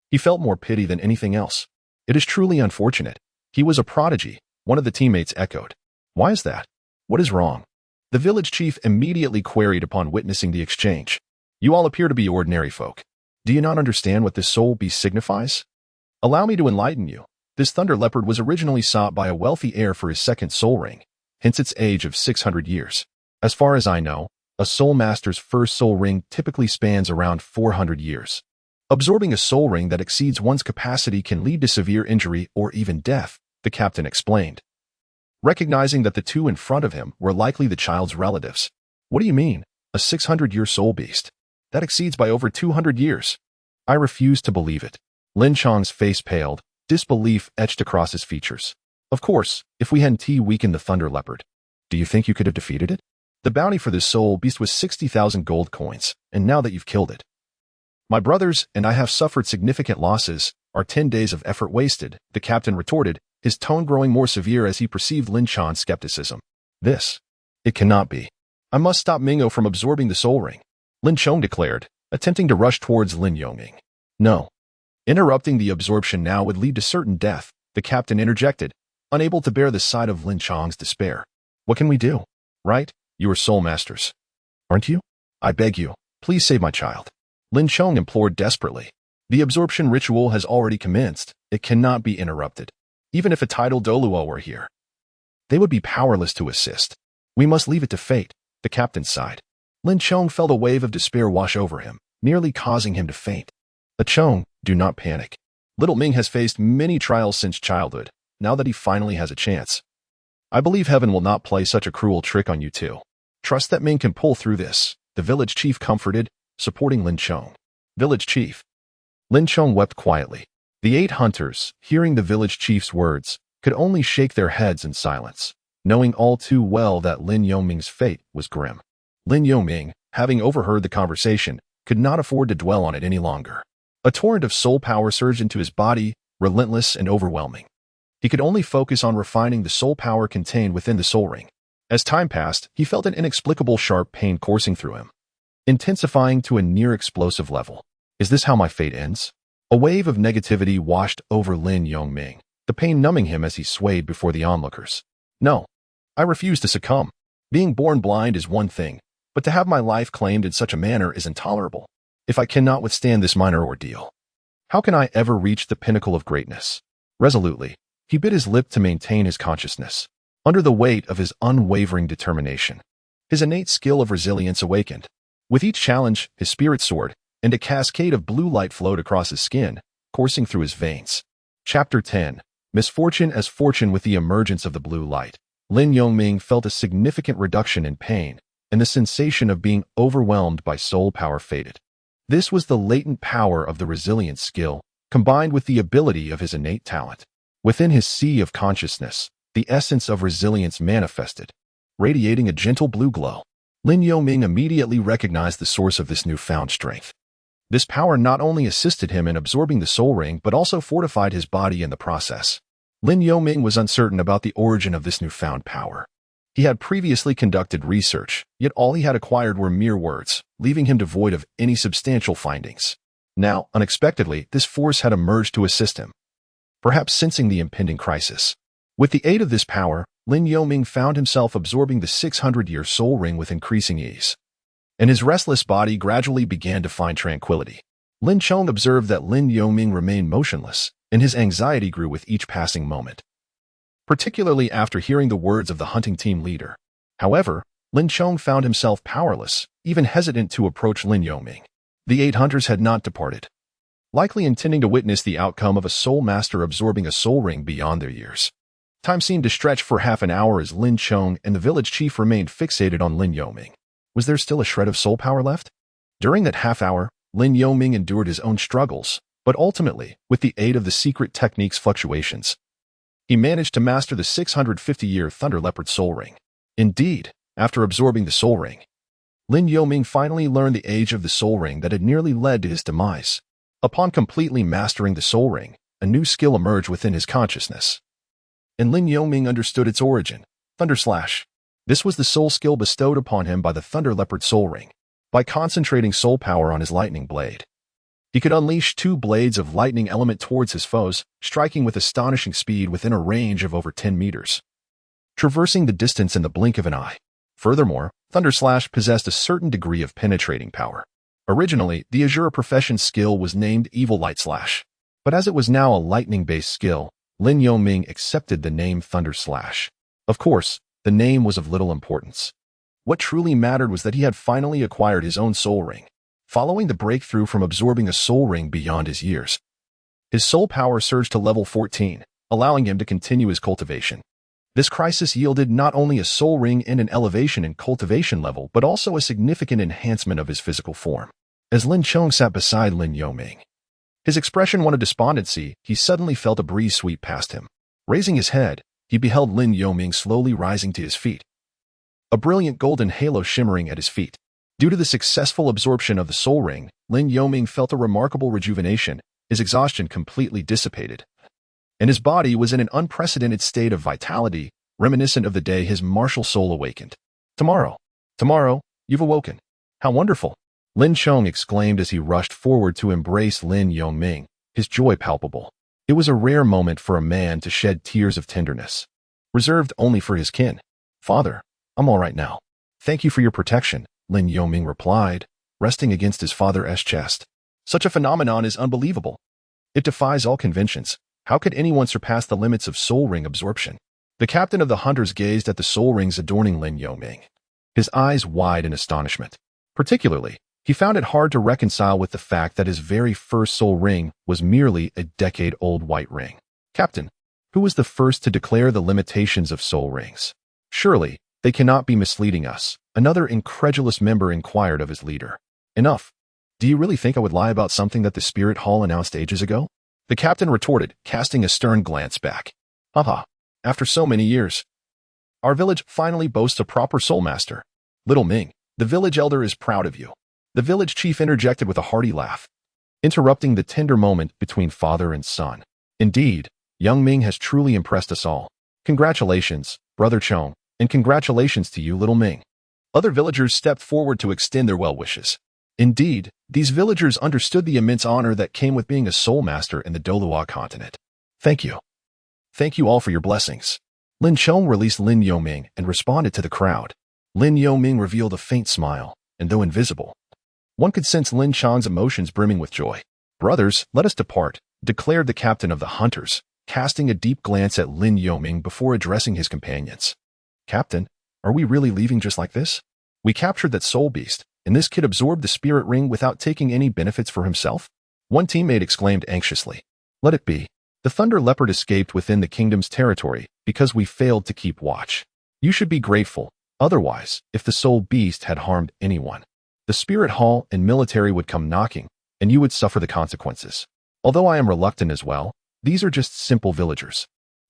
A: He felt more pity than anything else. It is truly unfortunate. He was a prodigy, one of the teammates echoed. Why is that? What is wrong? The village chief immediately queried upon witnessing the exchange. You all appear to be ordinary folk. Do you not understand what this soul beast signifies? Allow me to enlighten you. This thunder leopard was originally sought by a wealthy heir for his second soul ring, hence its age of 600 years. As far as I know, a soul master's first soul ring typically spans around 400 years. Absorbing a soul ring that exceeds one's capacity can lead to severe injury or even death, the captain explained. Recognizing that the two in front of him were likely the child's relatives. What do you mean? A 600-year soul beast? That exceeds by over 200 years. I refuse to believe it. Lin Chong's face paled, disbelief etched across his features. Of course, if we hadn't weakened the thunder leopard. Do you think you could have defeated it? The bounty for this soul beast was 60,000 gold coins, and now that you've killed it. My brothers and I have suffered significant losses, our 10 days of effort wasted, the captain retorted, his tone growing more severe as he perceived Lin Chong's skepticism. It cannot be. I must stop Mingo from absorbing the soul ring, Lin Chong declared, attempting to rush towards Lin Yoming. No. Interrupting the absorption now would lead to certain death, the captain interjected, unable to bear the sight of Lin Chong's despair. What can we do? Right? You are soul masters. Aren't you? I beg you, please save my child. Lin Chong implored desperately. The absorption ritual has already commenced. It cannot be interrupted. Even if a tidal Douluo were here, they would be powerless to assist. We must leave it to fate, the captain sighed. Lin Chong felt a wave of despair wash over him, nearly causing him to faint. Chong, do not panic. Little Ming has faced many trials since childhood, now that he finally has a chance. I believe heaven will not play such a cruel trick on you two. Trust that Ming can pull through this, the village chief comforted, supporting Lin Chong. Village chief. Lin Chong wept quietly. The 8 hunters, hearing the village chief's words, could only shake their heads in silence, knowing all too well that Lin Yoming's fate was grim. Lin Yoming, having overheard the conversation, could not afford to dwell on it any longer. A torrent of soul power surged into his body, relentless and overwhelming. He could only focus on refining the soul power contained within the soul ring. As time passed, he felt an inexplicable sharp pain coursing through him, intensifying to a near-explosive level. Is this how my fate ends? A wave of negativity washed over Lin Yoming, the pain numbing him as he swayed before the onlookers. No, I refuse to succumb. Being born blind is one thing, but to have my life claimed in such a manner is intolerable. If I cannot withstand this minor ordeal, how can I ever reach the pinnacle of greatness? Resolutely, he bit his lip to maintain his consciousness. Under the weight of his unwavering determination, his innate skill of resilience awakened. With each challenge, his spirit soared, and a cascade of blue light flowed across his skin, coursing through his veins. Chapter 10. Misfortune as fortune. With the emergence of the blue light, Lin Yoming felt a significant reduction in pain, and the sensation of being overwhelmed by soul power faded. This was the latent power of the resilience skill, combined with the ability of his innate talent. Within his sea of consciousness, the essence of resilience manifested, radiating a gentle blue glow. Lin Yoming immediately recognized the source of this newfound strength. This power not only assisted him in absorbing the soul ring but also fortified his body in the process. Lin Yoming was uncertain about the origin of this newfound power. He had previously conducted research, yet all he had acquired were mere words, leaving him devoid of any substantial findings. Now, unexpectedly, this force had emerged to assist him, perhaps sensing the impending crisis. With the aid of this power, Lin Yoming found himself absorbing the 600-year soul ring with increasing ease, and his restless body gradually began to find tranquility. Lin Chong observed that Lin Yoming remained motionless, and his anxiety grew with each passing moment, particularly after hearing the words of the hunting team leader. However, Lin Chong found himself powerless, even hesitant to approach Lin Yoming. The 8 hunters had not departed, likely intending to witness the outcome of a soul master absorbing a soul ring beyond their years. Time seemed to stretch for half an hour as Lin Chong and the village chief remained fixated on Lin Yoming. Was there still a shred of soul power left? During that half hour, Lin Yoming endured his own struggles, but ultimately, with the aid of the secret technique's fluctuations, he managed to master the 650-year Thunder Leopard soul ring. Indeed, after absorbing the soul ring, Lin Yoming finally learned the age of the soul ring that had nearly led to his demise. Upon completely mastering the soul ring, a new skill emerged within his consciousness, and Lin Yoming understood its origin. Thunder Slash. This was the soul skill bestowed upon him by the Thunder Leopard soul ring. by concentrating soul power on his lightning blade. He could unleash 2 blades of lightning element towards his foes, striking with astonishing speed within a range of over 10 meters, traversing the distance in the blink of an eye. Furthermore, Thunder Slash possessed a certain degree of penetrating power. Originally, the Azure Profession skill was named Evil Light Slash, but as it was now a lightning-based skill, Lin Yoming accepted the name Thunder Slash. Of course, the name was of little importance. What truly mattered was that he had finally acquired his own soul ring. Following the breakthrough from absorbing a soul ring beyond his years, his soul power surged to level 14, allowing him to continue his cultivation. This crisis yielded not only a soul ring and an elevation in cultivation level, but also a significant enhancement of his physical form. As Lin Chong sat beside Lin Yoming, his expression one of despondency, he suddenly felt a breeze sweep past him. Raising his head, he beheld Lin Yoming slowly rising to his feet, a brilliant golden halo shimmering at his feet. Due to the successful absorption of the soul ring, Lin Yoming felt a remarkable rejuvenation, his exhaustion completely dissipated, and his body was in an unprecedented state of vitality, reminiscent of the day his martial soul awakened. Tomorrow, you've awoken. How wonderful! Lin Chong exclaimed as he rushed forward to embrace Lin Yoming, his joy palpable. It was a rare moment for a man to shed tears of tenderness, reserved only for his kin. Father, I'm all right now. Thank you for your protection, Lin Yoming replied, resting against his father's chest. Such a phenomenon is unbelievable. It defies all conventions. How could anyone surpass the limits of soul ring absorption? The captain of the hunters gazed at the soul rings adorning Lin Yoming, his eyes wide in astonishment. Particularly, he found it hard to reconcile with the fact that his very first soul ring was merely a decade-old white ring. Captain, who was the first to declare the limitations of soul rings? Surely, they cannot be misleading us, another incredulous member inquired of his leader. Enough. Do you really think I would lie about something that the Spirit Hall announced ages ago? The captain retorted, casting a stern glance back. Haha, after so many years, our village finally boasts a proper soul master. Little Ming, the village elder is proud of you. The village chief interjected with a hearty laugh, interrupting the tender moment between father and son. Indeed, young Ming has truly impressed us all. Congratulations, Brother Chong, and congratulations to you, little Ming. Other villagers stepped forward to extend their well wishes. Indeed, these villagers understood the immense honor that came with being a soul master in the Douluo continent. Thank you. Thank you all for your blessings. Lin Chong released Lin Yoming and responded to the crowd. Lin Yoming revealed a faint smile, and though invisible, one could sense Lin Chong's emotions brimming with joy. Brothers, let us depart, declared the captain of the hunters, casting a deep glance at Lin Yoming before addressing his companions. Captain, are we really leaving just like this? We captured that soul beast, and this kid absorbed the spirit ring without taking any benefits for himself? One teammate exclaimed anxiously. Let it be. The Thunder Leopard escaped within the kingdom's territory because we failed to keep watch. You should be grateful. Otherwise, if the soul beast had harmed anyone, the Spirit Hall and military would come knocking, and you would suffer the consequences. Although I am reluctant as well, these are just simple villagers.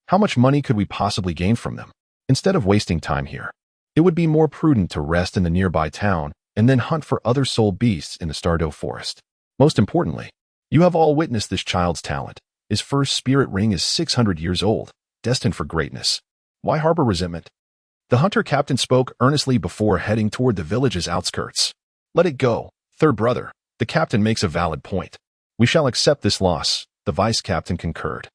A: How much money could we possibly gain from them? Instead of wasting time here, it would be more prudent to rest in the nearby town and then hunt for other soul beasts in the Stardew Forest. Most importantly, you have all witnessed this child's talent. His first spirit ring is 600 years old, destined for greatness. Why harbor resentment? The hunter captain spoke earnestly before heading toward the village's outskirts. Let it go, third brother. The captain makes a valid point. We shall accept this loss, the vice captain concurred.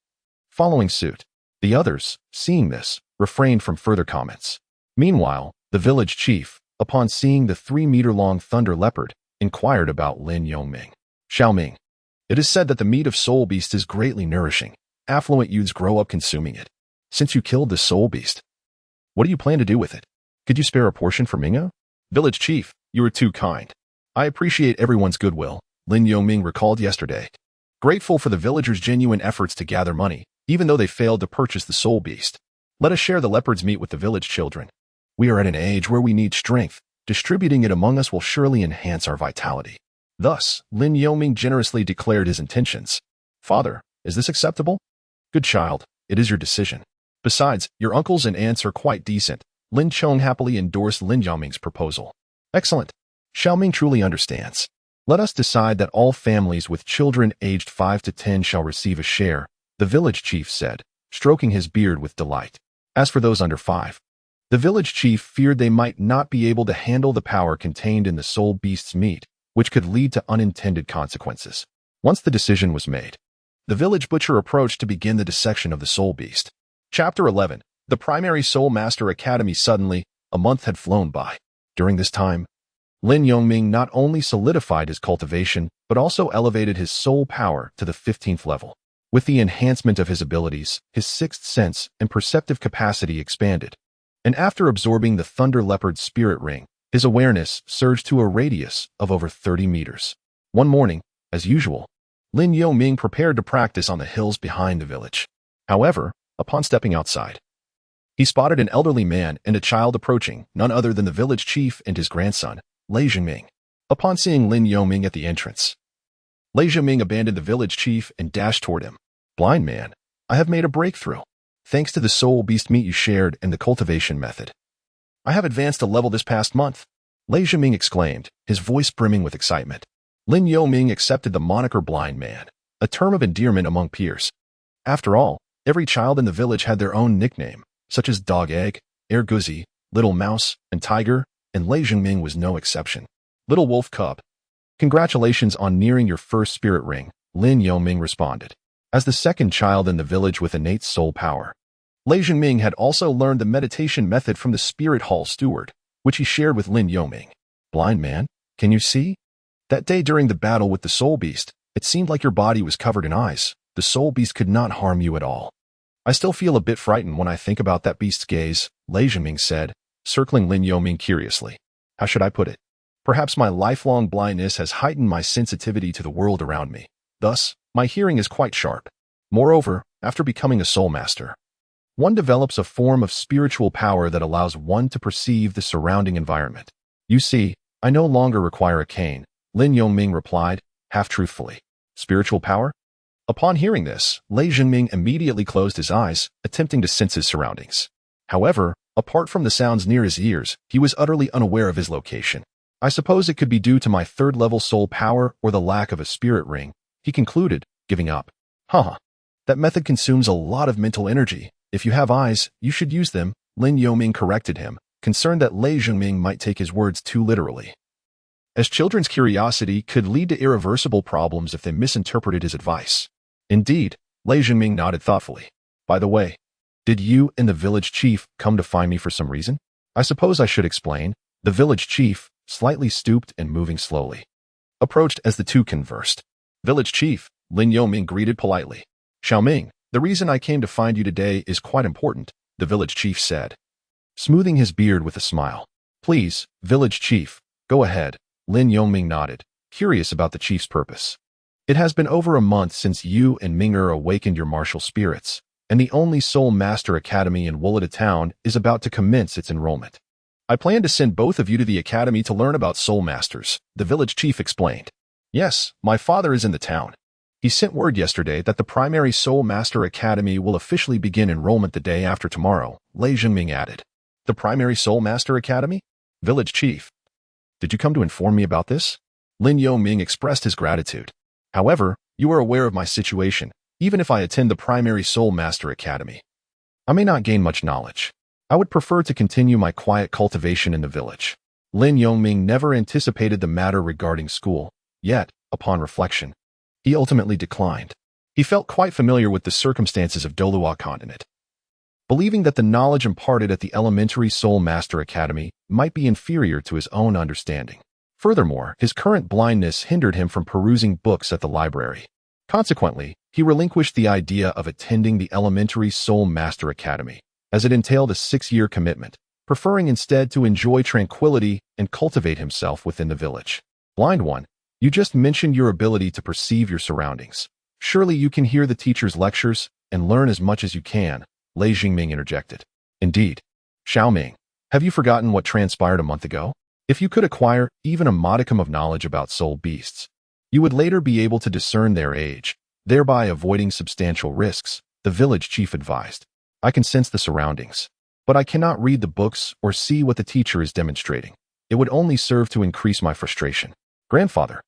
A: Following suit, the others, seeing this, refrained from further comments. Meanwhile, the village chief, upon seeing the 3-meter-long thunder leopard, inquired about Lin Yoming. Xiaoming, it is said that the meat of soul beast is greatly nourishing. Affluent youths grow up consuming it. Since you killed the soul beast, what do you plan to do with it? Could you spare a portion for Mingo? Village chief, you are too kind. I appreciate everyone's goodwill, Lin Yoming recalled yesterday. Grateful for the villagers' genuine efforts to gather money, even though they failed to purchase the soul beast. Let us share the leopard's meat with the village children. We are at an age where we need strength. Distributing it among us will surely enhance our vitality. Thus, Lin Yoming generously declared his intentions. Father, is this acceptable? Good child, it is your decision. Besides, your uncles and aunts are quite decent. Lin Chong happily endorsed Lin Yoming's proposal. Excellent. Xiaoming truly understands. Let us decide that all families with children aged 5 to 10 shall receive a share, the village chief said, stroking his beard with delight. As for those under 5, The village chief feared they might not be able to handle the power contained in the soul beast's meat, which could lead to unintended consequences. Once the decision was made, the village butcher approached to begin the dissection of the soul beast. Chapter 11. The Primary Soul Master Academy. Suddenly, a month had flown by. During this time, Lin Yongming not only solidified his cultivation, but also elevated his soul power to the 15th level. With the enhancement of his abilities, his sixth sense and perceptive capacity expanded. And after absorbing the Thunder Leopard spirit ring, his awareness surged to a radius of over 30 meters. One morning, as usual, Lin Yongming prepared to practice on the hills behind the village. However, upon stepping outside, he spotted an elderly man and a child approaching, none other than the village chief and his grandson, Lei Zhengming. Upon seeing Lin Yongming at the entrance, Lei Zhengming abandoned the village chief and dashed toward him. "Blind man, I have made a breakthrough. Thanks to the soul beast meat you shared and the cultivation method, I have advanced a level this past month," Lei Zhengming exclaimed, his voice brimming with excitement. Lin Yongming accepted the moniker Blind Man, a term of endearment among peers. After all, every child in the village had their own nickname, such as Dog Egg, Air Guzzi, Little Mouse, and Tiger, and Lei Zhengming was no exception. "Little Wolf Cub, congratulations on nearing your first spirit ring," Lin Yongming responded. As the second child in the village with innate soul power, Lei Zhengming had also learned the meditation method from the Spirit Hall steward, which he shared with Lin Yongming. "Blind man, can you see? That day during the battle with the soul beast, it seemed like your body was covered in eyes. The soul beast could not harm you at all. I still feel a bit frightened when I think about that beast's gaze," Lei Zhengming said, circling Lin Yongming curiously. "How should I put it? Perhaps my lifelong blindness has heightened my sensitivity to the world around me. Thus, my hearing is quite sharp. Moreover, after becoming a soul master, one develops a form of spiritual power that allows one to perceive the surrounding environment. You see, I no longer require a cane," Lin Yongming replied, half-truthfully. "Spiritual power?" Upon hearing this, Lei Zhengming immediately closed his eyes, attempting to sense his surroundings. However, apart from the sounds near his ears, he was utterly unaware of his location. "I suppose it could be due to my third-level soul power or the lack of a spirit ring," he concluded, giving up. "Haha, that method consumes a lot of mental energy. If you have eyes, you should use them," Lin Yongming corrected him, concerned that Lei Zhengming might take his words too literally, as children's curiosity could lead to irreversible problems if they misinterpreted his advice. Indeed, Lei Zhengming nodded thoughtfully. "By the way, did you and the village chief come to find me for some reason? I suppose I should explain." The village chief, slightly stooped and moving slowly, approached as the two conversed. "Village chief," Lin Yongming greeted politely. "Xiaoming, the reason I came to find you today is quite important," the village chief said, smoothing his beard with a smile. "Please, village chief, go ahead," Lin Yongming nodded, curious about the chief's purpose. "It has been over a month since you and Ming'er awakened your martial spirits, and the only Soul Master Academy in Woolida Town is about to commence its enrollment. I plan to send both of you to the academy to learn about Soul Masters," the village chief explained. "Yes, my father is in the town. He sent word yesterday that the Primary Soul Master Academy will officially begin enrollment the day after tomorrow," Lei Zhengming added. "The Primary Soul Master Academy? Village chief, did you come to inform me about this?" Lin Yongming expressed his gratitude. "However, you are aware of my situation. Even if I attend the Primary Soul Master Academy, I may not gain much knowledge. I would prefer to continue my quiet cultivation in the village." Lin Yongming never anticipated the matter regarding school, yet, upon reflection, he ultimately declined. He felt quite familiar with the circumstances of Douluo continent, believing that the knowledge imparted at the Elementary Soul Master Academy might be inferior to his own understanding. Furthermore, his current blindness hindered him from perusing books at the library. Consequently, he relinquished the idea of attending the Elementary Soul Master Academy, as it entailed a 6-year commitment, preferring instead to enjoy tranquility and cultivate himself within the village. "Blind one, you just mentioned your ability to perceive your surroundings. Surely you can hear the teacher's lectures and learn as much as you can," Lei Zhengming interjected. "Indeed. Xiaoming, have you forgotten what transpired a month ago? If you could acquire even a modicum of knowledge about soul beasts, you would later be able to discern their age, thereby avoiding substantial risks," the village chief advised. "I can sense the surroundings, but I cannot read the books or see what the teacher is demonstrating. It would only serve to increase my frustration. Grandfather,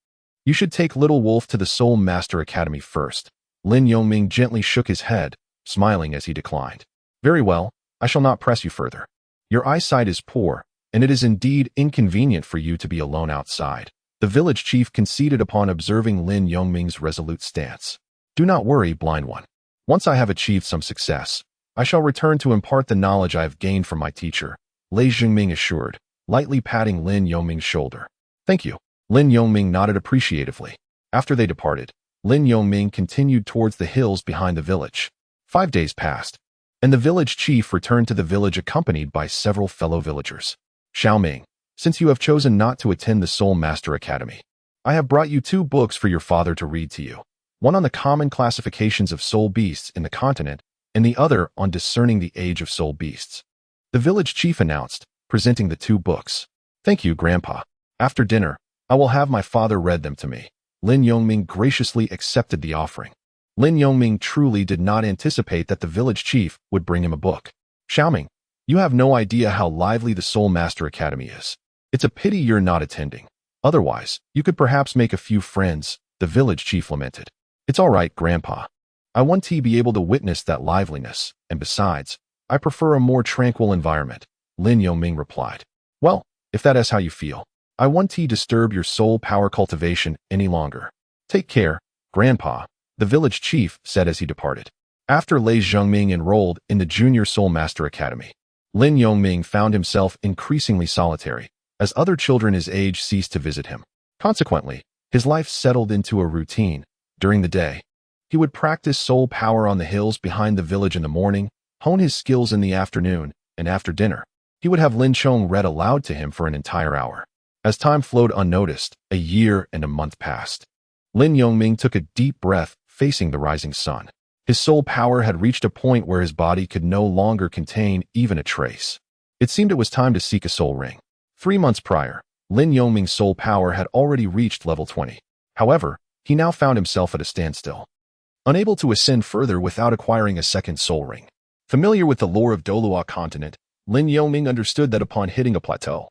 A: you should take Little Wolf to the Soul Master Academy first." Lin Yongming gently shook his head, smiling as he declined. "Very well, I shall not press you further. Your eyesight is poor, and it is indeed inconvenient for you to be alone outside. The village chief conceded upon observing Lin Yongming's resolute stance. Do not worry, blind one. Once I have achieved some success, I shall return to impart the knowledge I have gained from my teacher, Lei Jingming assured, lightly patting Lin Yongming's shoulder. Thank you. Lin Yongming nodded appreciatively. After they departed, Lin Yongming continued towards the hills behind the village. 5 days passed, and the village chief returned to the village accompanied by several fellow villagers. Xiaoming, since you have chosen not to attend the Soul Master Academy, I have brought you 2 books for your father to read to you. One on the common classifications of soul beasts in the continent, and the other on discerning the age of soul beasts. The village chief announced, presenting the 2 books. Thank you, Grandpa. After dinner, I will have my father read them to me. Lin Yongming graciously accepted the offering. Lin Yongming truly did not anticipate that the village chief would bring him a book. Xiaoming, you have no idea how lively the Soul Master Academy is. It's a pity you're not attending. Otherwise, you could perhaps make a few friends, the village chief lamented. It's all right, Grandpa. I want to be able to witness that liveliness, and besides, I prefer a more tranquil environment, Lin Yongming replied. Well, if that is how you feel, I won't disturb your soul power cultivation any longer. Take care, Grandpa, the village chief said as he departed. After Lei Zhengming enrolled in the Junior Soul Master Academy, Lin Yongming found himself increasingly solitary, as other children his age ceased to visit him. Consequently, his life settled into a routine. During the day, he would practice soul power on the hills behind the village in the morning, hone his skills in the afternoon, and after dinner, he would have Lin Chong read aloud to him for an entire hour. As time flowed unnoticed, a year and a month passed. Lin Yongming took a deep breath, facing the rising sun. His soul power had reached a point where his body could no longer contain even a trace. It seemed it was time to seek a soul ring. 3 months prior, Lin Yongming's soul power had already reached level 20. However, he now found himself at a standstill, unable to ascend further without acquiring a second soul ring. Familiar with the lore of Douluo continent, Lin Yongming understood that upon hitting a plateau,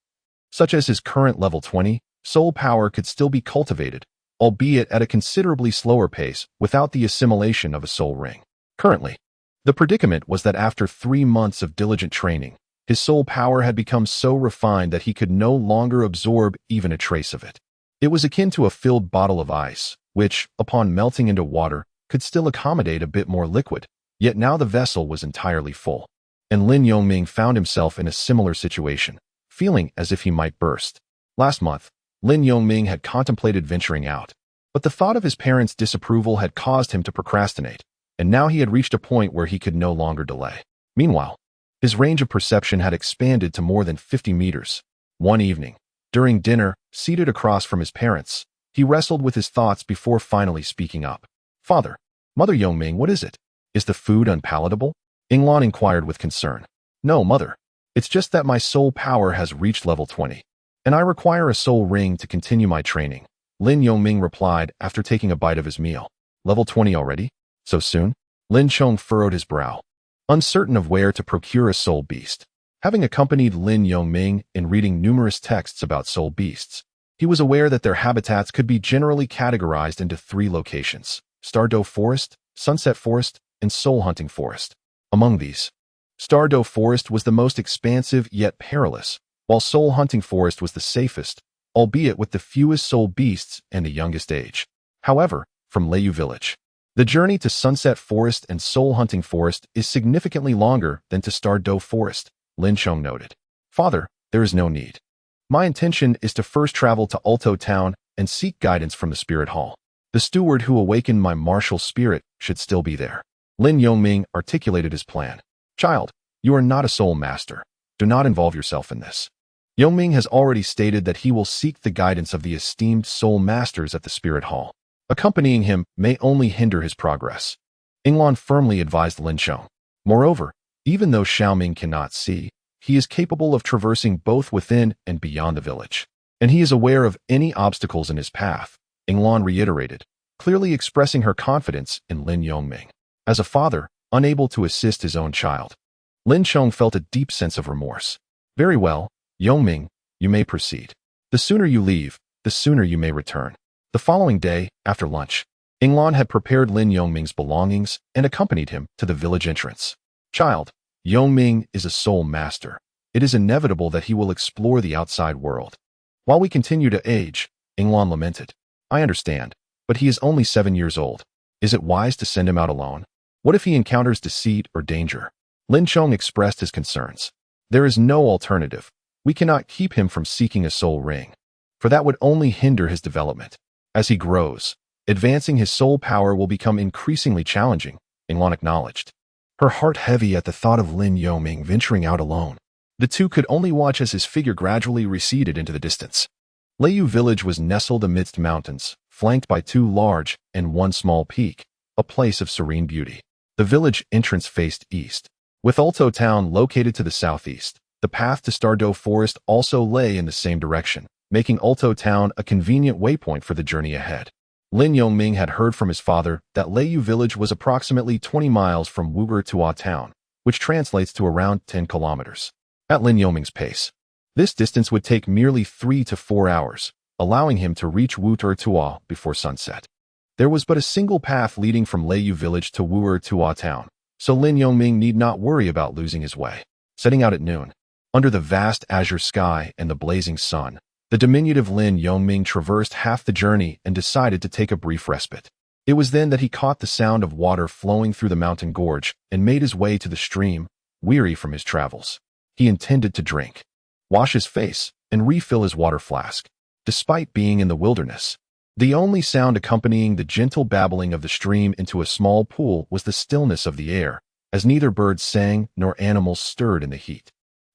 A: such as his current level 20, soul power could still be cultivated, albeit at a considerably slower pace without the assimilation of a soul ring. Currently, the predicament was that after 3 months of diligent training, his soul power had become so refined that he could no longer absorb even a trace of it. It was akin to a filled bottle of ice, which, upon melting into water, could still accommodate a bit more liquid, yet now the vessel was entirely full. And Lin Yongming found himself in a similar situation, feeling as if he might burst. Last month, Lin Yongming had contemplated venturing out, but the thought of his parents' disapproval had caused him to procrastinate, and now he had reached a point where he could no longer delay. Meanwhile, his range of perception had expanded to more than 50 meters. One evening, during dinner, seated across from his parents, he wrestled with his thoughts before finally speaking up. Father, Mother Yongming, what is it? Is the food unpalatable? Inglan inquired with concern. No, Mother. It's just that my soul power has reached level 20, and I require a soul ring to continue my training, Lin Yongming replied after taking a bite of his meal. Level 20 already? So soon? Lin Chong furrowed his brow, uncertain of where to procure a soul beast. Having accompanied Lin Yongming in reading numerous texts about soul beasts, he was aware that their habitats could be generally categorized into 3 locations: Stardow Forest, Sunset Forest, and Soul Hunting Forest. Among these, Stardow Forest was the most expansive yet perilous, while Soul Hunting Forest was the safest, albeit with the fewest soul beasts and the youngest age. However, from Leiyu Village, the journey to Sunset Forest and Soul Hunting Forest is significantly longer than to Stardow Forest, Lin Chong noted. Father, there is no need. My intention is to first travel to Ulto Town and seek guidance from the Spirit Hall. The steward who awakened my martial spirit should still be there. Lin Yongming articulated his plan. Child, you are not a soul master. Do not involve yourself in this. Yongming has already stated that he will seek the guidance of the esteemed soul masters at the Spirit Hall. Accompanying him may only hinder his progress, Inglan firmly advised Lin Chong. Moreover, even though Xiaoming cannot see, he is capable of traversing both within and beyond the village, and he is aware of any obstacles in his path, Inglan reiterated, clearly expressing her confidence in Lin Yongming. As a father, unable to assist his own child, Lin Chong felt a deep sense of remorse. Very well, Yongming, you may proceed. The sooner you leave, the sooner you may return. The following day, after lunch, Inglan had prepared Lin Yongming's belongings and accompanied him to the village entrance. Child, Yongming is a soul master. it is inevitable that he will explore the outside world. While we continue to age, Inglan lamented. I understand, but he is only 7 years old. Is it wise to send him out alone? What if he encounters deceit or danger? Lin Chong expressed his concerns. There is no alternative. We cannot keep him from seeking a soul ring, for that would only hinder his development. As he grows, advancing his soul power will become increasingly challenging, Inglan acknowledged, her heart heavy at the thought of Lin Yongming venturing out alone. The two could only watch as his figure gradually receded into the distance. Leiyu village was nestled amidst mountains, flanked by 2 large and 1 small peak, a place of serene beauty. The village entrance faced east. With Ulto town located to the southeast, the path to Stardow Forest also lay in the same direction, making Ulto town a convenient waypoint for the journey ahead. Lin Yongming had heard from his father that Leiyu village was approximately 20 miles from Wu'er town, which translates to around 10 kilometers. At Lin Yongming's pace, this distance would take merely 3 to 4 hours, allowing him to reach Wu'er before sunset. There was but a single path leading from Leiyu village to Wu'er town, so Lin Yongming need not worry about losing his way. Setting out at noon, under the vast azure sky and the blazing sun, the diminutive Lin Yongming traversed half the journey and decided to take a brief respite. It was then that he caught the sound of water flowing through the mountain gorge and made his way to the stream, weary from his travels. He intended to drink, wash his face, and refill his water flask. Despite being in the wilderness, the only sound accompanying the gentle babbling of the stream into a small pool was the stillness of the air, as neither birds sang nor animals stirred in the heat.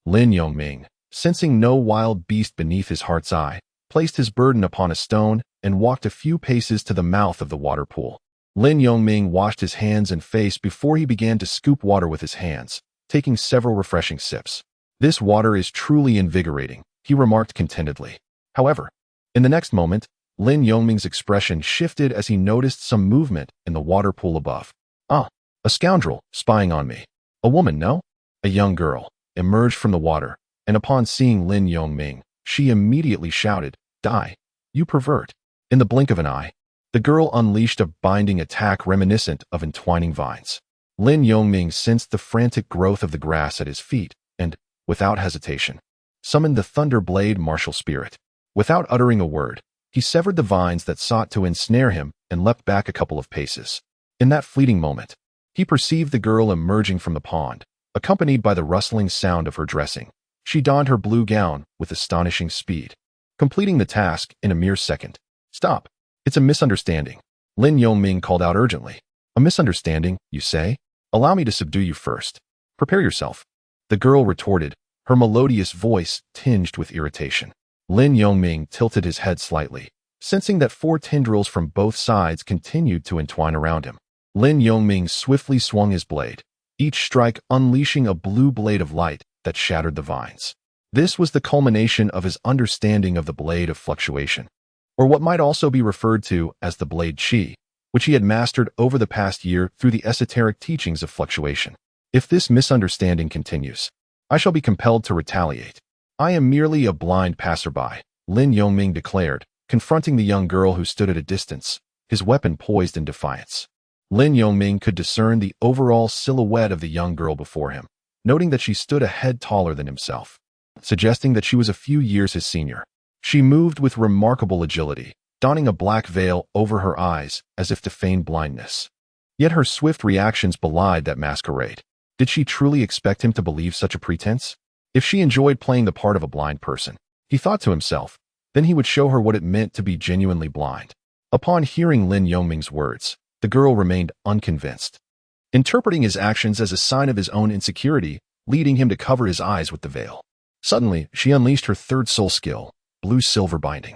A: Lin Yongming, sensing no wild beast beneath his heart's eye, placed his burden upon a stone and walked a few paces to the mouth of the water pool. Lin Yongming washed his hands and face before he began to scoop water with his hands, taking several refreshing sips. This water is truly invigorating, he remarked contentedly. However, in the next moment, Lin Yongming's expression shifted as he noticed some movement in the water pool above. Ah, a scoundrel, spying on me. A woman, no? A young girl emerged from the water, and upon seeing Lin Yongming, she immediately shouted, Die, you pervert. In the blink of an eye, the girl unleashed a binding attack reminiscent of entwining vines. Lin Yongming sensed the frantic growth of the grass at his feet, and, without hesitation, summoned the Thunder Blade martial spirit. Without uttering a word, he severed the vines that sought to ensnare him and leapt back a couple of paces. In that fleeting moment, he perceived the girl emerging from the pond, accompanied by the rustling sound of her dressing. She donned her blue gown with astonishing speed, completing the task in a mere second. Stop. It's a misunderstanding. Lin Yongming called out urgently. A misunderstanding, you say? Allow me to subdue you first. Prepare yourself. The girl retorted, her melodious voice tinged with irritation. Lin Yongming tilted his head slightly, sensing that 4 tendrils from both sides continued to entwine around him. Lin Yongming swiftly swung his blade, each strike unleashing a blue blade of light that shattered the vines. This was the culmination of his understanding of the blade of fluctuation, or what might also be referred to as the blade chi, which he had mastered over the past year through the esoteric teachings of fluctuation. If this misunderstanding continues, I shall be compelled to retaliate. I am merely a blind passerby, Lin Yongming declared, confronting the young girl who stood at a distance, his weapon poised in defiance. Lin Yongming could discern the overall silhouette of the young girl before him, noting that she stood a head taller than himself, suggesting that she was a few years his senior. She moved with remarkable agility, donning a black veil over her eyes as if to feign blindness. Yet her swift reactions belied that masquerade. Did she truly expect him to believe such a pretense? If she enjoyed playing the part of a blind person, he thought to himself, then he would show her what it meant to be genuinely blind. Upon hearing Lin Yongming's words, the girl remained unconvinced, interpreting his actions as a sign of his own insecurity, leading him to cover his eyes with the veil. Suddenly, she unleashed her third soul skill, blue-silver binding.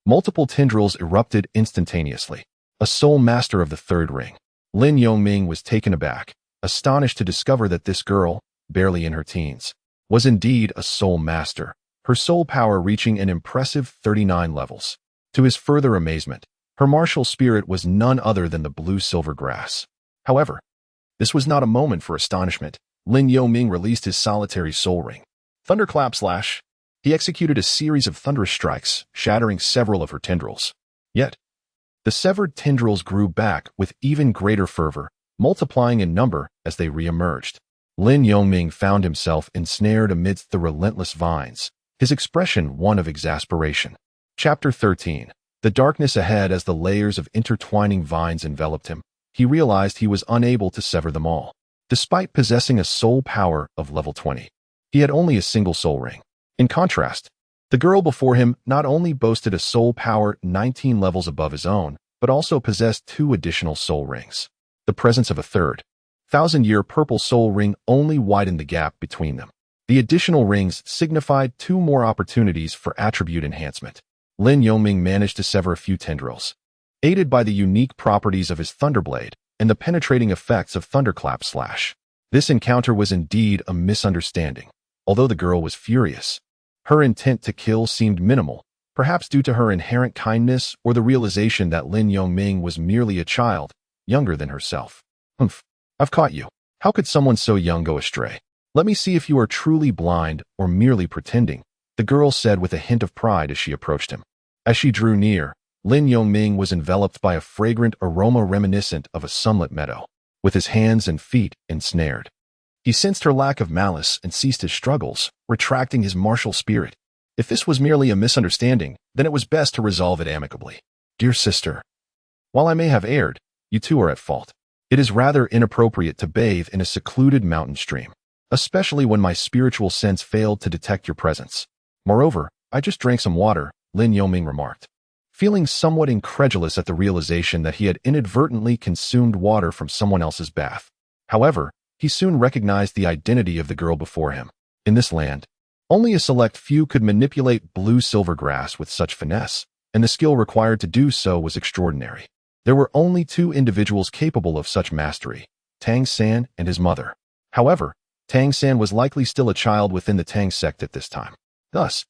A: Multiple tendrils erupted instantaneously. A soul master of the third ring. Lin Yongming was taken aback, astonished to discover that this girl, barely in her teens, was indeed a soul master, her soul power reaching an impressive 39 levels. To his further amazement, her martial spirit was none other than the blue-silver grass. However, this was not a moment for astonishment. Lin Yongming released his solitary soul ring. Thunderclap slash. He executed a series of thunderous strikes, shattering several of her tendrils. Yet, the severed tendrils grew back with even greater fervor, multiplying in number as they re-emerged. Lin Yongming found himself ensnared amidst the relentless vines, his expression one of exasperation. Chapter 13. The darkness ahead. As the layers of intertwining vines enveloped him, he realized he was unable to sever them all. Despite possessing a soul power of level 20, he had only a single soul ring. In contrast, the girl before him not only boasted a soul power 19 levels above his own, but also possessed 2 additional soul rings. The presence of a third, thousand-year purple soul ring only widened the gap between them. The additional rings signified 2 more opportunities for attribute enhancement. Lin Yongming managed to sever a few tendrils, aided by the unique properties of his Thunderblade and the penetrating effects of Thunderclap Slash. This encounter was indeed a misunderstanding, although the girl was furious. Her intent to kill seemed minimal, perhaps due to her inherent kindness or the realization that Lin Yongming was merely a child, younger than herself. Humph, I've caught you. How could someone so young go astray? Let me see if you are truly blind or merely pretending, the girl said with a hint of pride as she approached him. As she drew near, Lin Yongming was enveloped by a fragrant aroma reminiscent of a sunlit meadow, with his hands and feet ensnared. He sensed her lack of malice and ceased his struggles, retracting his martial spirit. If this was merely a misunderstanding, then it was best to resolve it amicably. Dear sister, while I may have erred, you too are at fault. It is rather inappropriate to bathe in a secluded mountain stream, especially when my spiritual sense failed to detect your presence. Moreover, I just drank some water, Lin Yongming remarked, feeling somewhat incredulous at the realization that he had inadvertently consumed water from someone else's bath. However, he soon recognized the identity of the girl before him. In this land, only a select few could manipulate blue silver grass with such finesse, and the skill required to do so was extraordinary. There were only 2 individuals capable of such mastery, Tang San and his mother. However, Tang San was likely still a child within the Tang sect at this time. Thus,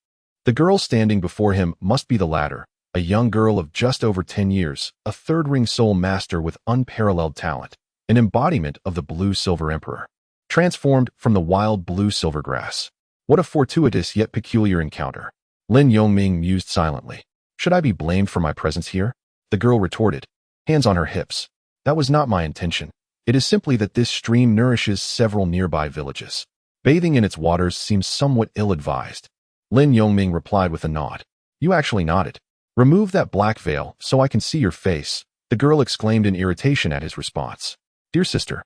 A: the girl standing before him must be the latter, a young girl of just over 10 years, a third-ring soul master with unparalleled talent, an embodiment of the blue-silver emperor, transformed from the wild blue-silver grass. What a fortuitous yet peculiar encounter. Lin Yongming mused silently. Should I be blamed for my presence here? The girl retorted, hands on her hips. That was not my intention. It is simply that this stream nourishes several nearby villages. Bathing in its waters seems somewhat ill-advised. Lin Yongming replied with a nod. You actually nodded. Remove that black veil so I can see your face, the girl exclaimed in irritation at his response. Dear sister,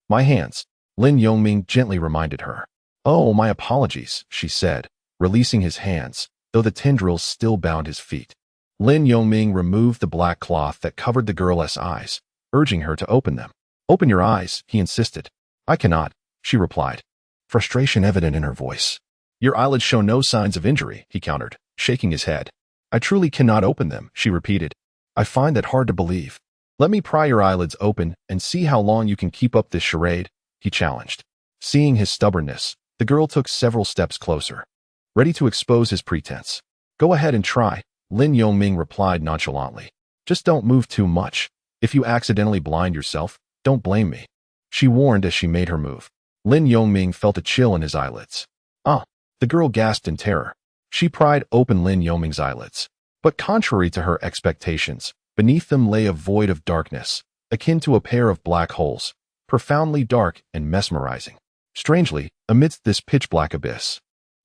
A: my hands, Lin Yongming gently reminded her. Oh, my apologies, she said, releasing his hands, though the tendrils still bound his feet. Lin Yongming removed the black cloth that covered the girl's eyes, urging her to open them. Open your eyes, he insisted. I cannot, she replied, frustration evident in her voice. Your eyelids show no signs of injury, he countered, shaking his head. I truly cannot open them, she repeated. I find that hard to believe. Let me pry your eyelids open and see how long you can keep up this charade, he challenged. Seeing his stubbornness, the girl took several steps closer, ready to expose his pretense. Go ahead and try, Lin Yongming replied nonchalantly. Just don't move too much. If you accidentally blind yourself, don't blame me, she warned as she made her move. Lin Yongming felt a chill in his eyelids. Ah, the girl gasped in terror. She pried open Lin Yongming's eyelids. But contrary to her expectations, beneath them lay a void of darkness, akin to a pair of black holes, profoundly dark and mesmerizing. Strangely, amidst this pitch-black abyss,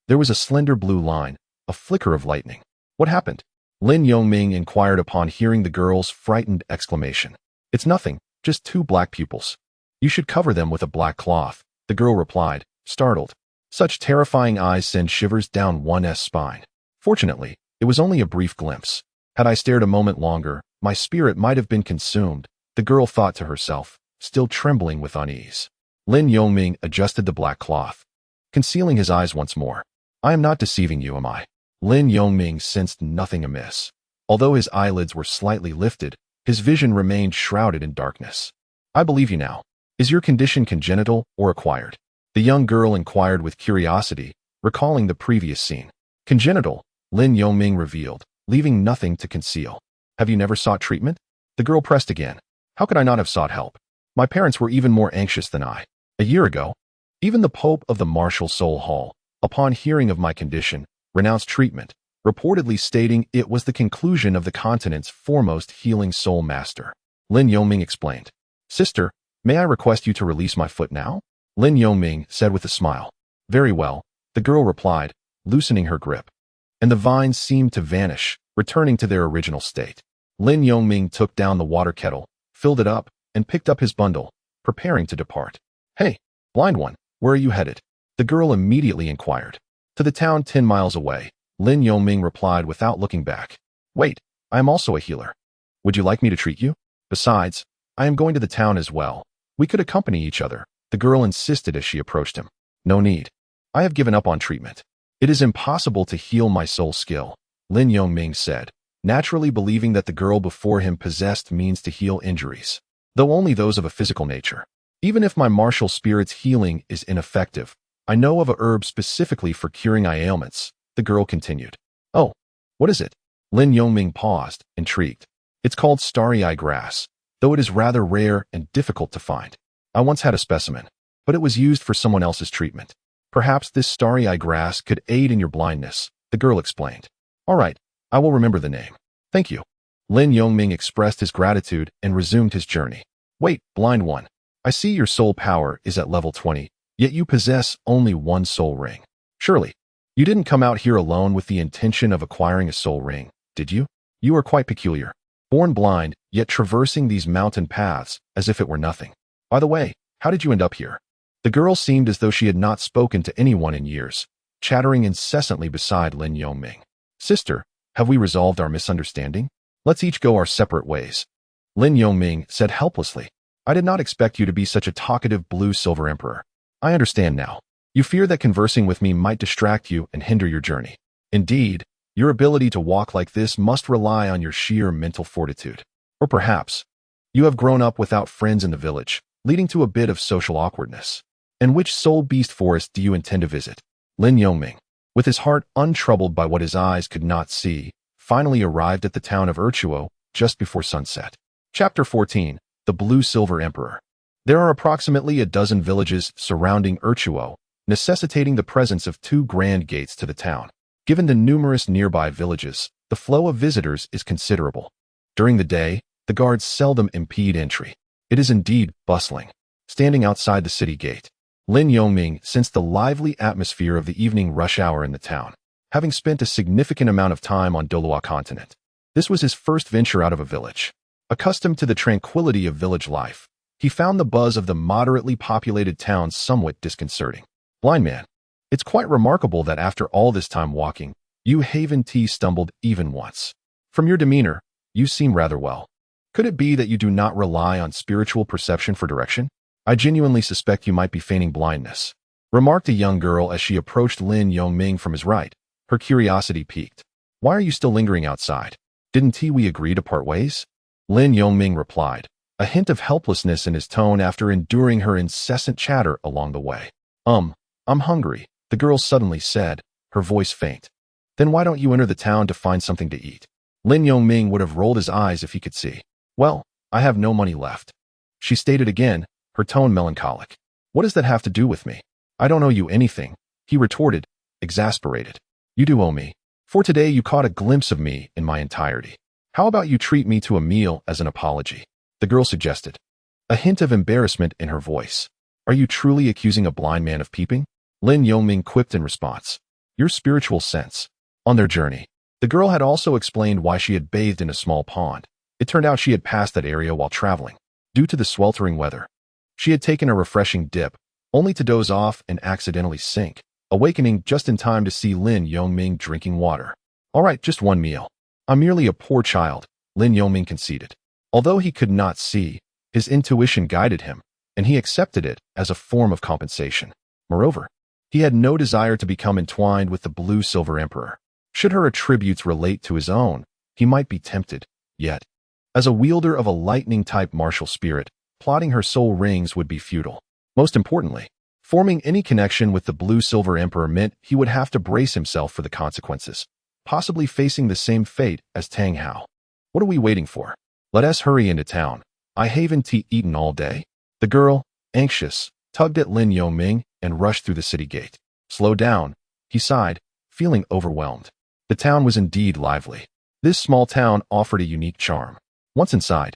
A: there was a slender blue line, a flicker of lightning. What happened? Lin Yongming inquired upon hearing the girl's frightened exclamation. It's nothing, just 2 black pupils. You should cover them with a black cloth, the girl replied, startled. Such terrifying eyes send shivers down one's spine. Fortunately, it was only a brief glimpse. Had I stared a moment longer, my spirit might have been consumed, the girl thought to herself, still trembling with unease. Lin Yongming adjusted the black cloth, concealing his eyes once more. I am not deceiving you, am I? Lin Yongming sensed nothing amiss. Although his eyelids were slightly lifted, his vision remained shrouded in darkness. I believe you now. Is your condition congenital or acquired? The young girl inquired with curiosity, recalling the previous scene. Congenital, Lin Yongming revealed, leaving nothing to conceal. Have you never sought treatment? The girl pressed again. How could I not have sought help? My parents were even more anxious than I. A year ago, even the Pope of the Martial Soul Hall, upon hearing of my condition, renounced treatment, reportedly stating it was the conclusion of the continent's foremost healing soul master. Lin Yongming explained. Sister, may I request you to release my foot now? Lin Yongming said with a smile. Very well, the girl replied, loosening her grip. And the vines seemed to vanish, returning to their original state. Lin Yongming took down the water kettle, filled it up, and picked up his bundle, preparing to depart. Hey, blind one, where are you headed? The girl immediately inquired. To the town 10 miles away, Lin Yongming replied without looking back. Wait, I am also a healer. Would you like me to treat you? Besides, I am going to the town as well. We could accompany each other, the girl insisted as she approached him. No need. I have given up on treatment. It is impossible to heal my soul skill, Lin Yongming said, naturally believing that the girl before him possessed means to heal injuries, though only those of a physical nature. Even if my martial spirit's healing is ineffective, I know of a herb specifically for curing ailments, the girl continued. Oh, what is it? Lin Yongming paused, intrigued. It's called starry eye grass, though it is rather rare and difficult to find. I once had a specimen, but it was used for someone else's treatment. Perhaps this starry eye grass could aid in your blindness, the girl explained. All right, I will remember the name. Thank you. Lin Yongming expressed his gratitude and resumed his journey. Wait, blind one. I see your soul power is at level 20, yet you possess only one soul ring. Surely, you didn't come out here alone with the intention of acquiring a soul ring, did you? You are quite peculiar. Born blind, yet traversing these mountain paths as if it were nothing. By the way, how did you end up here? The girl seemed as though she had not spoken to anyone in years, chattering incessantly beside Lin Yongming. Sister, have we resolved our misunderstanding? Let's each go our separate ways. Lin Yongming said helplessly. I did not expect you to be such a talkative blue-silver emperor. I understand now. You fear that conversing with me might distract you and hinder your journey. Indeed, your ability to walk like this must rely on your sheer mental fortitude. Or perhaps, you have grown up without friends in the village, leading to a bit of social awkwardness. And which soul beast forest do you intend to visit? Lin Yongming, with his heart untroubled by what his eyes could not see, finally arrived at the town of Erchuo just before sunset. Chapter 14. The Blue-Silver Emperor. There are approximately a dozen villages surrounding Erchuo, necessitating the presence of 2 grand gates to the town. Given the numerous nearby villages, the flow of visitors is considerable. During the day, the guards seldom impede entry. It is indeed bustling. Standing outside the city gate, Lin Yongming sensed the lively atmosphere of the evening rush hour in the town, having spent a significant amount of time on Douluo continent. This was his first venture out of a village. Accustomed to the tranquility of village life, he found the buzz of the moderately populated town somewhat disconcerting. Blind man, it's quite remarkable that after all this time walking, you haven't stumbled even once. From your demeanor, you seem rather well. Could it be that you do not rely on spiritual perception for direction? I genuinely suspect you might be feigning blindness, remarked a young girl as she approached Lin Yongming from his right. Her curiosity piqued. Why are you still lingering outside? Didn't we agree to part ways? Lin Yongming replied, a hint of helplessness in his tone after enduring her incessant chatter along the way. I'm hungry, the girl suddenly said, her voice faint. Then why don't you enter the town to find something to eat? Lin Yongming would have rolled his eyes if he could see. Well, I have no money left. She stated again, her tone melancholic. What does that have to do with me? I don't owe you anything, he retorted, exasperated. You do owe me. For today you caught a glimpse of me in my entirety. How about you treat me to a meal as an apology? The girl suggested. A hint of embarrassment in her voice. Are you truly accusing a blind man of peeping? Lin Yongming quipped in response. Your spiritual sense. On their journey, the girl had also explained why she had bathed in a small pond. It turned out she had passed that area while traveling. Due to the sweltering weather, she had taken a refreshing dip, only to doze off and accidentally sink, awakening just in time to see Lin Yongming drinking water. All right, just one meal. I'm merely a poor child, Lin Yongming conceded. Although he could not see, his intuition guided him, and he accepted it as a form of compensation. Moreover, he had no desire to become entwined with the Blue-Silver Emperor. Should her attributes relate to his own, he might be tempted, yet, as a wielder of a lightning-type martial spirit, plotting her soul rings would be futile. Most importantly, forming any connection with the Blue-Silver Emperor meant he would have to brace himself for the consequences, possibly facing the same fate as Tang Hao. What are we waiting for? Let us hurry into town. I haven't eaten all day. The girl, anxious, tugged at Lin Yongming and rushed through the city gate. Slow down, he sighed, feeling overwhelmed. The town was indeed lively. This small town offered a unique charm. Once inside,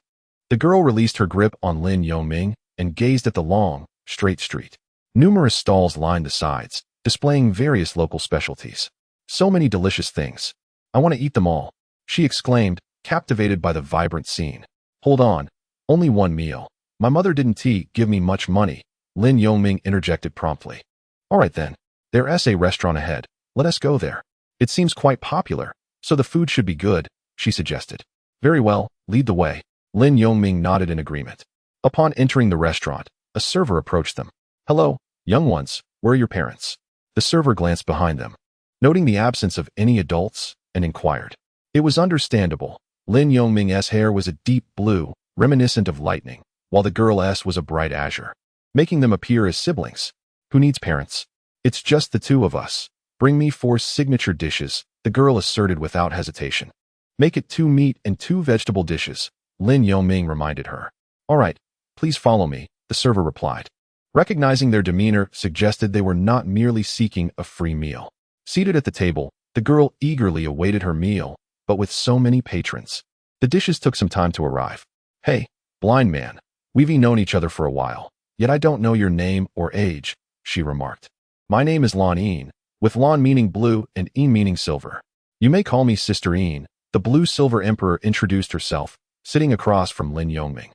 A: the girl released her grip on Lin Yongming and gazed at the long, straight street. Numerous stalls lined the sides, displaying various local specialties. So many delicious things. I want to eat them all, she exclaimed, captivated by the vibrant scene. Hold on, only one meal. My mother didn't give me much money, Lin Yongming interjected promptly. All right then, there's a restaurant ahead. Let us go there. It seems quite popular, so the food should be good, she suggested. Very well, lead the way. Lin Yongming nodded in agreement. Upon entering the restaurant, a server approached them. Hello, young ones, where are your parents? The server glanced behind them, noting the absence of any adults, and inquired. It was understandable. Lin Yongming's hair was a deep blue, reminiscent of lightning, while the girl's was a bright azure, making them appear as siblings. Who needs parents? It's just the two of us. Bring me 4 signature dishes, the girl asserted without hesitation. Make it 2 meat and 2 vegetable dishes, Lin Yongming reminded her. All right, please follow me, the server replied. Recognizing their demeanor suggested they were not merely seeking a free meal. Seated at the table, the girl eagerly awaited her meal, but with so many patrons, the dishes took some time to arrive. Hey, blind man, we've known each other for a while, yet I don't know your name or age, she remarked. My name is Lan Een, with Lan meaning blue and Een meaning silver. You may call me Sister Een, the blue-silver emperor introduced herself, sitting across from Lin Yongming.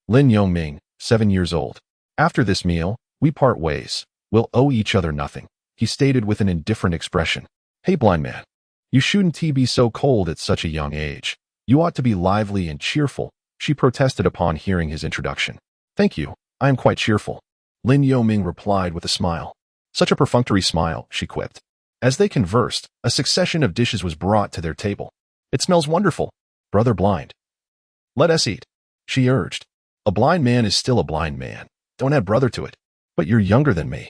A: Lin Yongming, 7 years old. After this meal, we part ways. We'll owe each other nothing, he stated with an indifferent expression. Hey blind man, you shouldn't be so cold at such a young age. You ought to be lively and cheerful, she protested upon hearing his introduction. Thank you, I am quite cheerful, Lin Yongming replied with a smile. Such a perfunctory smile, she quipped. As they conversed, a succession of dishes was brought to their table. It smells wonderful, brother blind. Let us eat, she urged. A blind man is still a blind man. Don't add brother to it. But you're younger than me.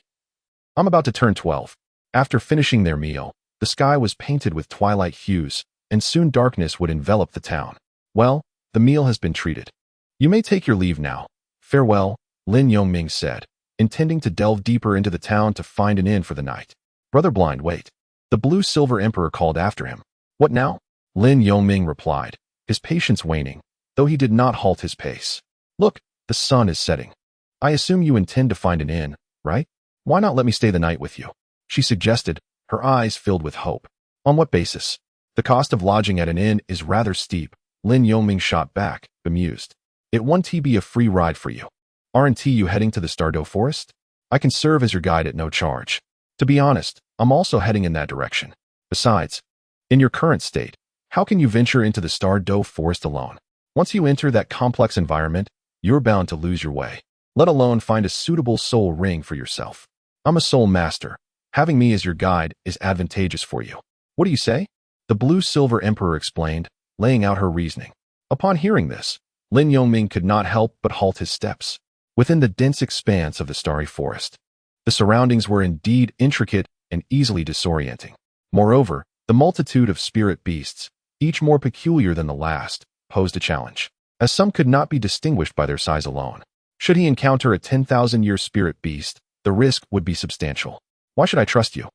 A: I'm about to turn 12. After finishing their meal, the sky was painted with twilight hues, and soon darkness would envelop the town. Well, the meal has been treated. You may take your leave now. Farewell, Lin Yongming said, intending to delve deeper into the town to find an inn for the night. Brother blind, wait. The blue-silver emperor called after him. What now? Lin Yongming replied, his patience waning, though he did not halt his pace. Look, the sun is setting. I assume you intend to find an inn, right? Why not let me stay the night with you? She suggested, her eyes filled with hope. On what basis? The cost of lodging at an inn is rather steep, Lin Yongming shot back, bemused. It won't be a free ride for you. Aren't you heading to the Stardew Forest? I can serve as your guide at no charge. To be honest, I'm also heading in that direction. Besides, in your current state, how can you venture into the Stardew Forest alone? Once you enter that complex environment, you're bound to lose your way, let alone find a suitable soul ring for yourself. I'm a soul master. Having me as your guide is advantageous for you. What do you say? The blue-silver emperor explained, laying out her reasoning. Upon hearing this, Lin Yongming could not help but halt his steps. Within the dense expanse of the starry forest, the surroundings were indeed intricate and easily disorienting. Moreover, the multitude of spirit beasts, each more peculiar than the last, posed a challenge, as some could not be distinguished by their size alone. Should he encounter a 10,000-year spirit beast, the risk would be substantial. Why should I trust you?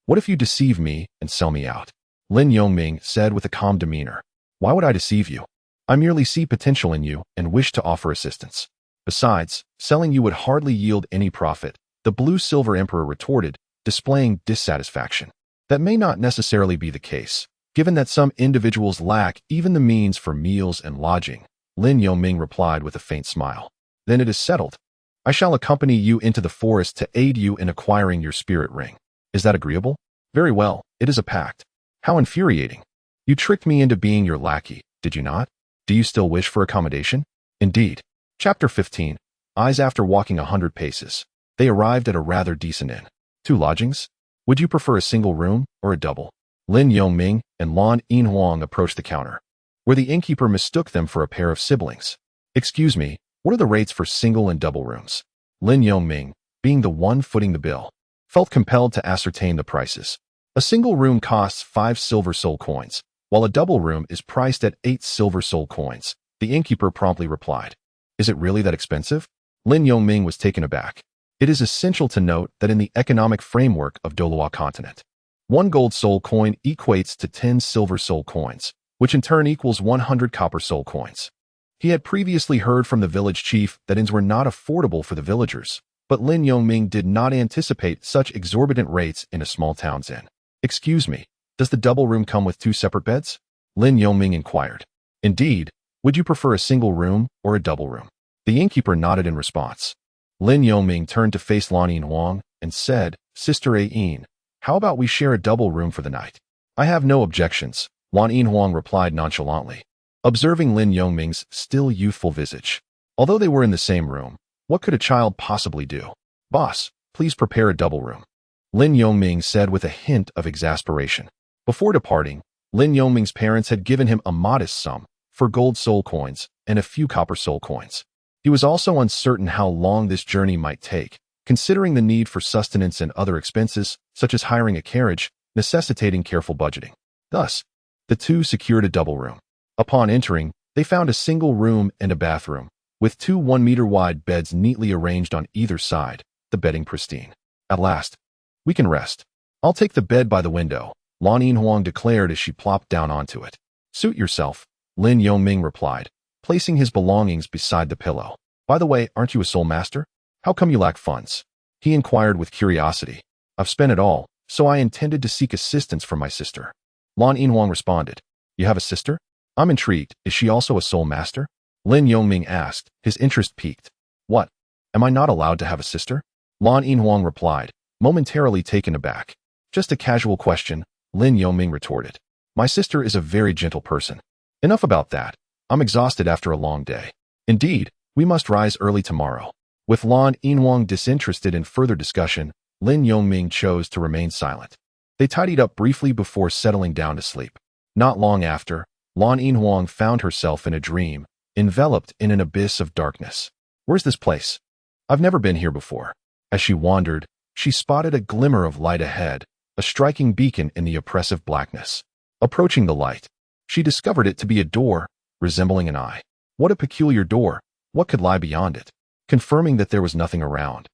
A: What if you deceive me and sell me out? Lin Yongming said with a calm demeanor. Why would I deceive you? I merely see potential in you and wish to offer assistance. Besides, selling you would hardly yield any profit, the blue-silver emperor retorted, displaying dissatisfaction. That may not necessarily be the case, given that some individuals lack even the means for meals and lodging, Lin Yongming replied with a faint smile. Then it is settled. I shall accompany you into the forest to aid you in acquiring your spirit ring. Is that agreeable? Very well, it is a pact. How infuriating. You tricked me into being your lackey, did you not? Do you still wish for accommodation? Indeed. Chapter 15. Eyes after walking 100 paces. They arrived at a rather decent inn. 2 lodgings? Would you prefer a single room or a double? Lin Yongming and Lan Een Huang approached the counter, where the innkeeper mistook them for a pair of siblings. Excuse me, what are the rates for single and double rooms? Lin Yongming, being the one footing the bill, felt compelled to ascertain the prices. A single room costs 5 silver soul coins, while a double room is priced at 8 silver soul coins, the innkeeper promptly replied. Is it really that expensive? Lin Yongming was taken aback. It is essential to note that in the economic framework of Douluo continent, 1 gold soul coin equates to 10 silver soul coins, which in turn equals 100 copper soul coins. He had previously heard from the village chief that inns were not affordable for the villagers, But Lin Yongming did not anticipate such exorbitant rates in a small town's inn. "Excuse me, does the double room come with 2 separate beds?" Lin Yongming inquired. "Indeed. Would you prefer a single room or a double room?" The innkeeper nodded in response. Lin Yongming turned to face Lan Yinhuang and said, "Sister Yin, how about we share a double room for the night?" "I have no objections," Lan Yinhuang replied nonchalantly, observing Lin Yongming's still youthful visage. Although they were in the same room, what could a child possibly do? "Boss, please prepare a double room," Lin Yongming said with a hint of exasperation. Before departing, Lin Yongming's parents had given him a modest sum for gold soul coins and a few copper soul coins. He was also uncertain how long this journey might take, considering the need for sustenance and other expenses, such as hiring a carriage, necessitating careful budgeting. Thus, the two secured a double room. Upon entering, they found a single room and a bathroom, with 2 1-meter-wide beds neatly arranged on either side, the bedding pristine. "At last, we can rest. I'll take the bed by the window," Lan Yinhuang declared as she plopped down onto it. "Suit yourself," Lin Yongming replied, placing his belongings beside the pillow. "By the way, aren't you a soul master? How come you lack funds?" he inquired with curiosity. "I've spent it all, so I intended to seek assistance from my sister." Lan Yinhuang responded. "You have a sister? I'm intrigued. Is she also a soul master?" Lin Yongming asked, his interest piqued. "What? Am I not allowed to have a sister?" Lan Yinhuang replied, momentarily taken aback. "Just a casual question," Lin Yongming retorted. "My sister is a very gentle person. Enough about that. I'm exhausted after a long day. Indeed, we must rise early tomorrow." With Lan Yinhuang disinterested in further discussion, Lin Yongming chose to remain silent. They tidied up briefly before settling down to sleep. Not long after, Lan Yinhuang found herself in a dream, enveloped in an abyss of darkness. "Where's this place? I've never been here before." As she wandered, she spotted a glimmer of light ahead, a striking beacon in the oppressive blackness. Approaching the light, she discovered it to be a door, resembling an eye. What a peculiar door! What could lie beyond it? Confirming that there was nothing around,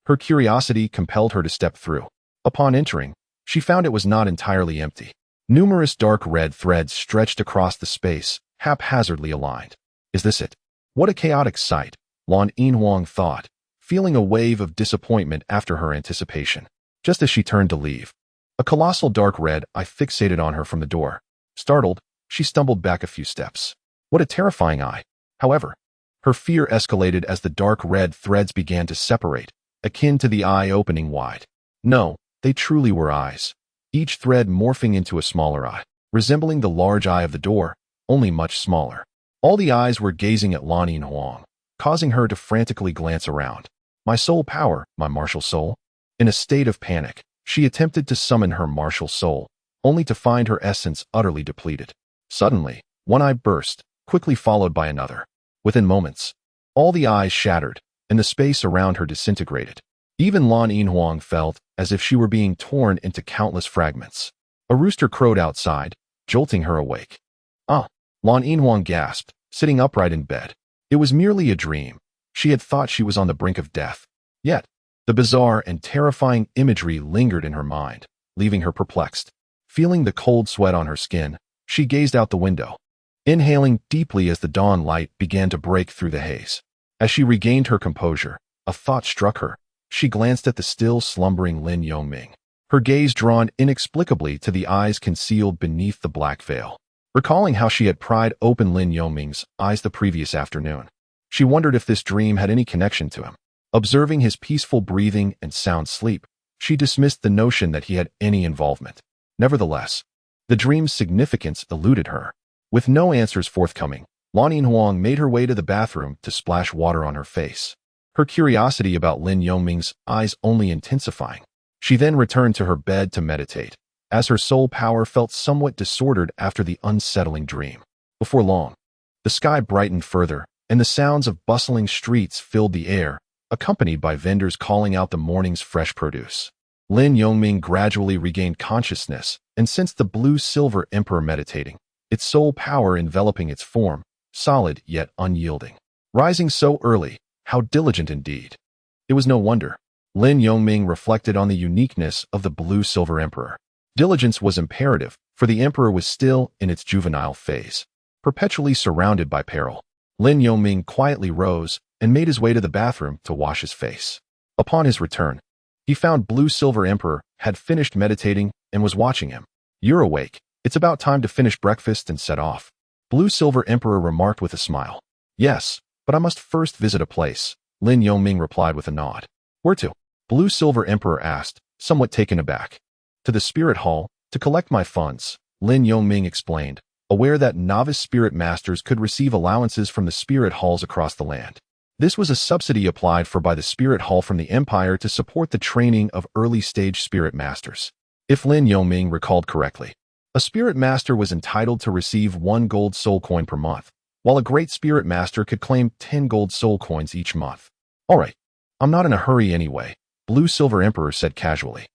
A: her curiosity compelled her to step through. Upon entering, she found it was not entirely empty. Numerous dark red threads stretched across the space, haphazardly aligned. "Is this it? What a chaotic sight," Lan Yinhuang thought, feeling a wave of disappointment after her anticipation. Just as she turned to leave, a colossal dark red eye fixated on her from the door. Startled, she stumbled back a few steps. What a terrifying eye! However, her fear escalated as the dark red threads began to separate, akin to the eye opening wide. No, they truly were eyes, each thread morphing into a smaller eye, resembling the large eye of the door, only much smaller. All the eyes were gazing at Lan Yinhuang, causing her to frantically glance around. "My soul power, my martial soul." In a state of panic, she attempted to summon her martial soul, only to find her essence utterly depleted. Suddenly, one eye burst, quickly followed by another. Within moments, all the eyes shattered, and the space around her disintegrated. Even Lan Yinhuang felt as if she were being torn into countless fragments. A rooster crowed outside, jolting her awake. "Ah!" Lan Yinhuang gasped, sitting upright in bed. It was merely a dream. She had thought she was on the brink of death. Yet, the bizarre and terrifying imagery lingered in her mind, leaving her perplexed. Feeling the cold sweat on her skin, she gazed out the window, inhaling deeply as the dawn light began to break through the haze. As she regained her composure, a thought struck her. She glanced at the still slumbering Lin Yongming, her gaze drawn inexplicably to the eyes concealed beneath the black veil. Recalling how she had pried open Lin Yongming's eyes the previous afternoon, she wondered if this dream had any connection to him. Observing his peaceful breathing and sound sleep, she dismissed the notion that he had any involvement. Nevertheless, the dream's significance eluded her. With no answers forthcoming, Lan Yinhuang made her way to the bathroom to splash water on her face, her curiosity about Lin Yongming's eyes only intensifying. She then returned to her bed to meditate, as her soul power felt somewhat disordered after the unsettling dream. Before long, the sky brightened further, and the sounds of bustling streets filled the air, accompanied by vendors calling out the morning's fresh produce. Lin Yongming gradually regained consciousness and sensed the blue-silver emperor meditating, its soul power enveloping its form, solid yet unyielding. Rising so early, how diligent indeed. It was no wonder. Lin Yongming reflected on the uniqueness of the blue-silver emperor. Diligence was imperative, for the emperor was still in its juvenile phase, perpetually surrounded by peril. Lin Yongming quietly rose and made his way to the bathroom to wash his face. Upon his return, he found Blue Silver Emperor had finished meditating and was watching him. "You're awake. It's about time to finish breakfast and set off," Blue Silver Emperor remarked with a smile. "Yes, but I must first visit a place," Lin Yongming replied with a nod. "Where to?" Blue Silver Emperor asked, somewhat taken aback. "To the Spirit Hall, to collect my funds," Lin Yongming explained, aware that novice spirit masters could receive allowances from the spirit halls across the land. This was a subsidy applied for by the Spirit Hall from the Empire to support the training of early-stage spirit masters. If Lin Yongming recalled correctly, a spirit master was entitled to receive 1 gold soul coin per month, while a great spirit master could claim 10 gold soul coins each month. "All right, I'm not in a hurry anyway," Blue Silver Emperor said casually.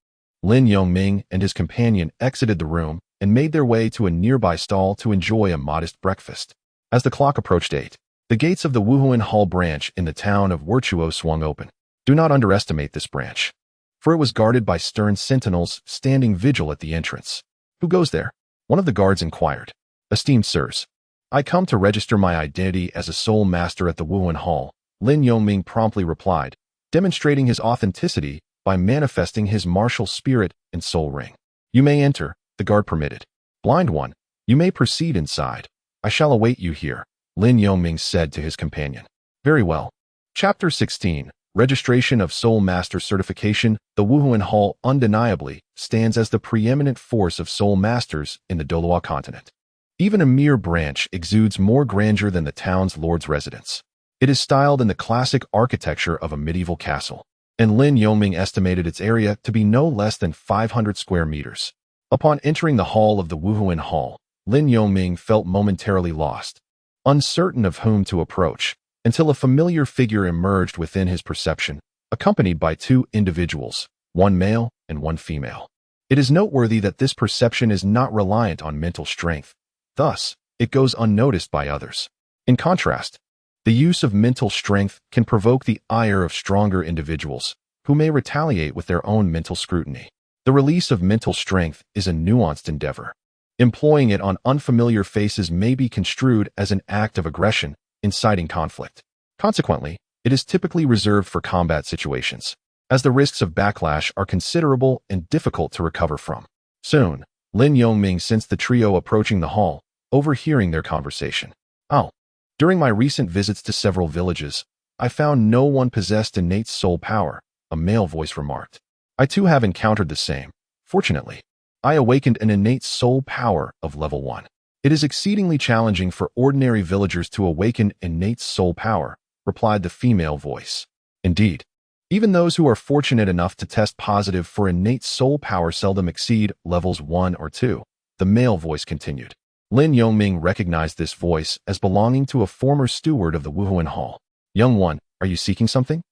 A: Lin Yongming and his companion exited the room and made their way to a nearby stall to enjoy a modest breakfast. As the clock approached 8, the gates of the Wuhuan Hall branch in the town of Werchuo swung open. Do not underestimate this branch, for it was guarded by stern sentinels standing vigil at the entrance. "Who goes there?" one of the guards inquired. "Esteemed sirs, I come to register my identity as a soul master at the Wuhuan Hall," Lin Yongming promptly replied, demonstrating his authenticity by manifesting his martial spirit and soul ring. "You may enter," the guard permitted. "Blind one, you may proceed inside. I shall await you here," Lin Yongming said to his companion. "Very well." Chapter 16, Registration of Soul Master Certification. The Wuhuan Hall undeniably stands as the preeminent force of soul masters in the Douluo continent. Even a mere branch exudes more grandeur than the town's lord's residence. It is styled in the classic architecture of a medieval castle, and Lin Yongming estimated its area to be no less than 500 square meters. Upon entering the hall of the Wuhuan Hall, Lin Yongming felt momentarily lost, uncertain of whom to approach, until a familiar figure emerged within his perception, accompanied by 2 individuals, 1 male and 1 female. It is noteworthy that this perception is not reliant on mental strength. Thus, it goes unnoticed by others. In contrast, the use of mental strength can provoke the ire of stronger individuals, who may retaliate with their own mental scrutiny. The release of mental strength is a nuanced endeavor. Employing it on unfamiliar faces may be construed as an act of aggression, inciting conflict. Consequently, it is typically reserved for combat situations, as the risks of backlash are considerable and difficult to recover from. Soon, Lin Yongming sensed the trio approaching the hall, overhearing their conversation. "Oh, during my recent visits to several villages, I found no one possessed innate soul power," a male voice remarked. "I too have encountered the same. Fortunately, I awakened an innate soul power of level 1. It is exceedingly challenging for ordinary villagers to awaken innate soul power," replied the female voice. "Indeed, even those who are fortunate enough to test positive for innate soul power seldom exceed levels 1 or 2, the male voice continued. Lin Yongming recognized this voice as belonging to a former steward of the Wuhuan Hall. "Young one, are you seeking something?"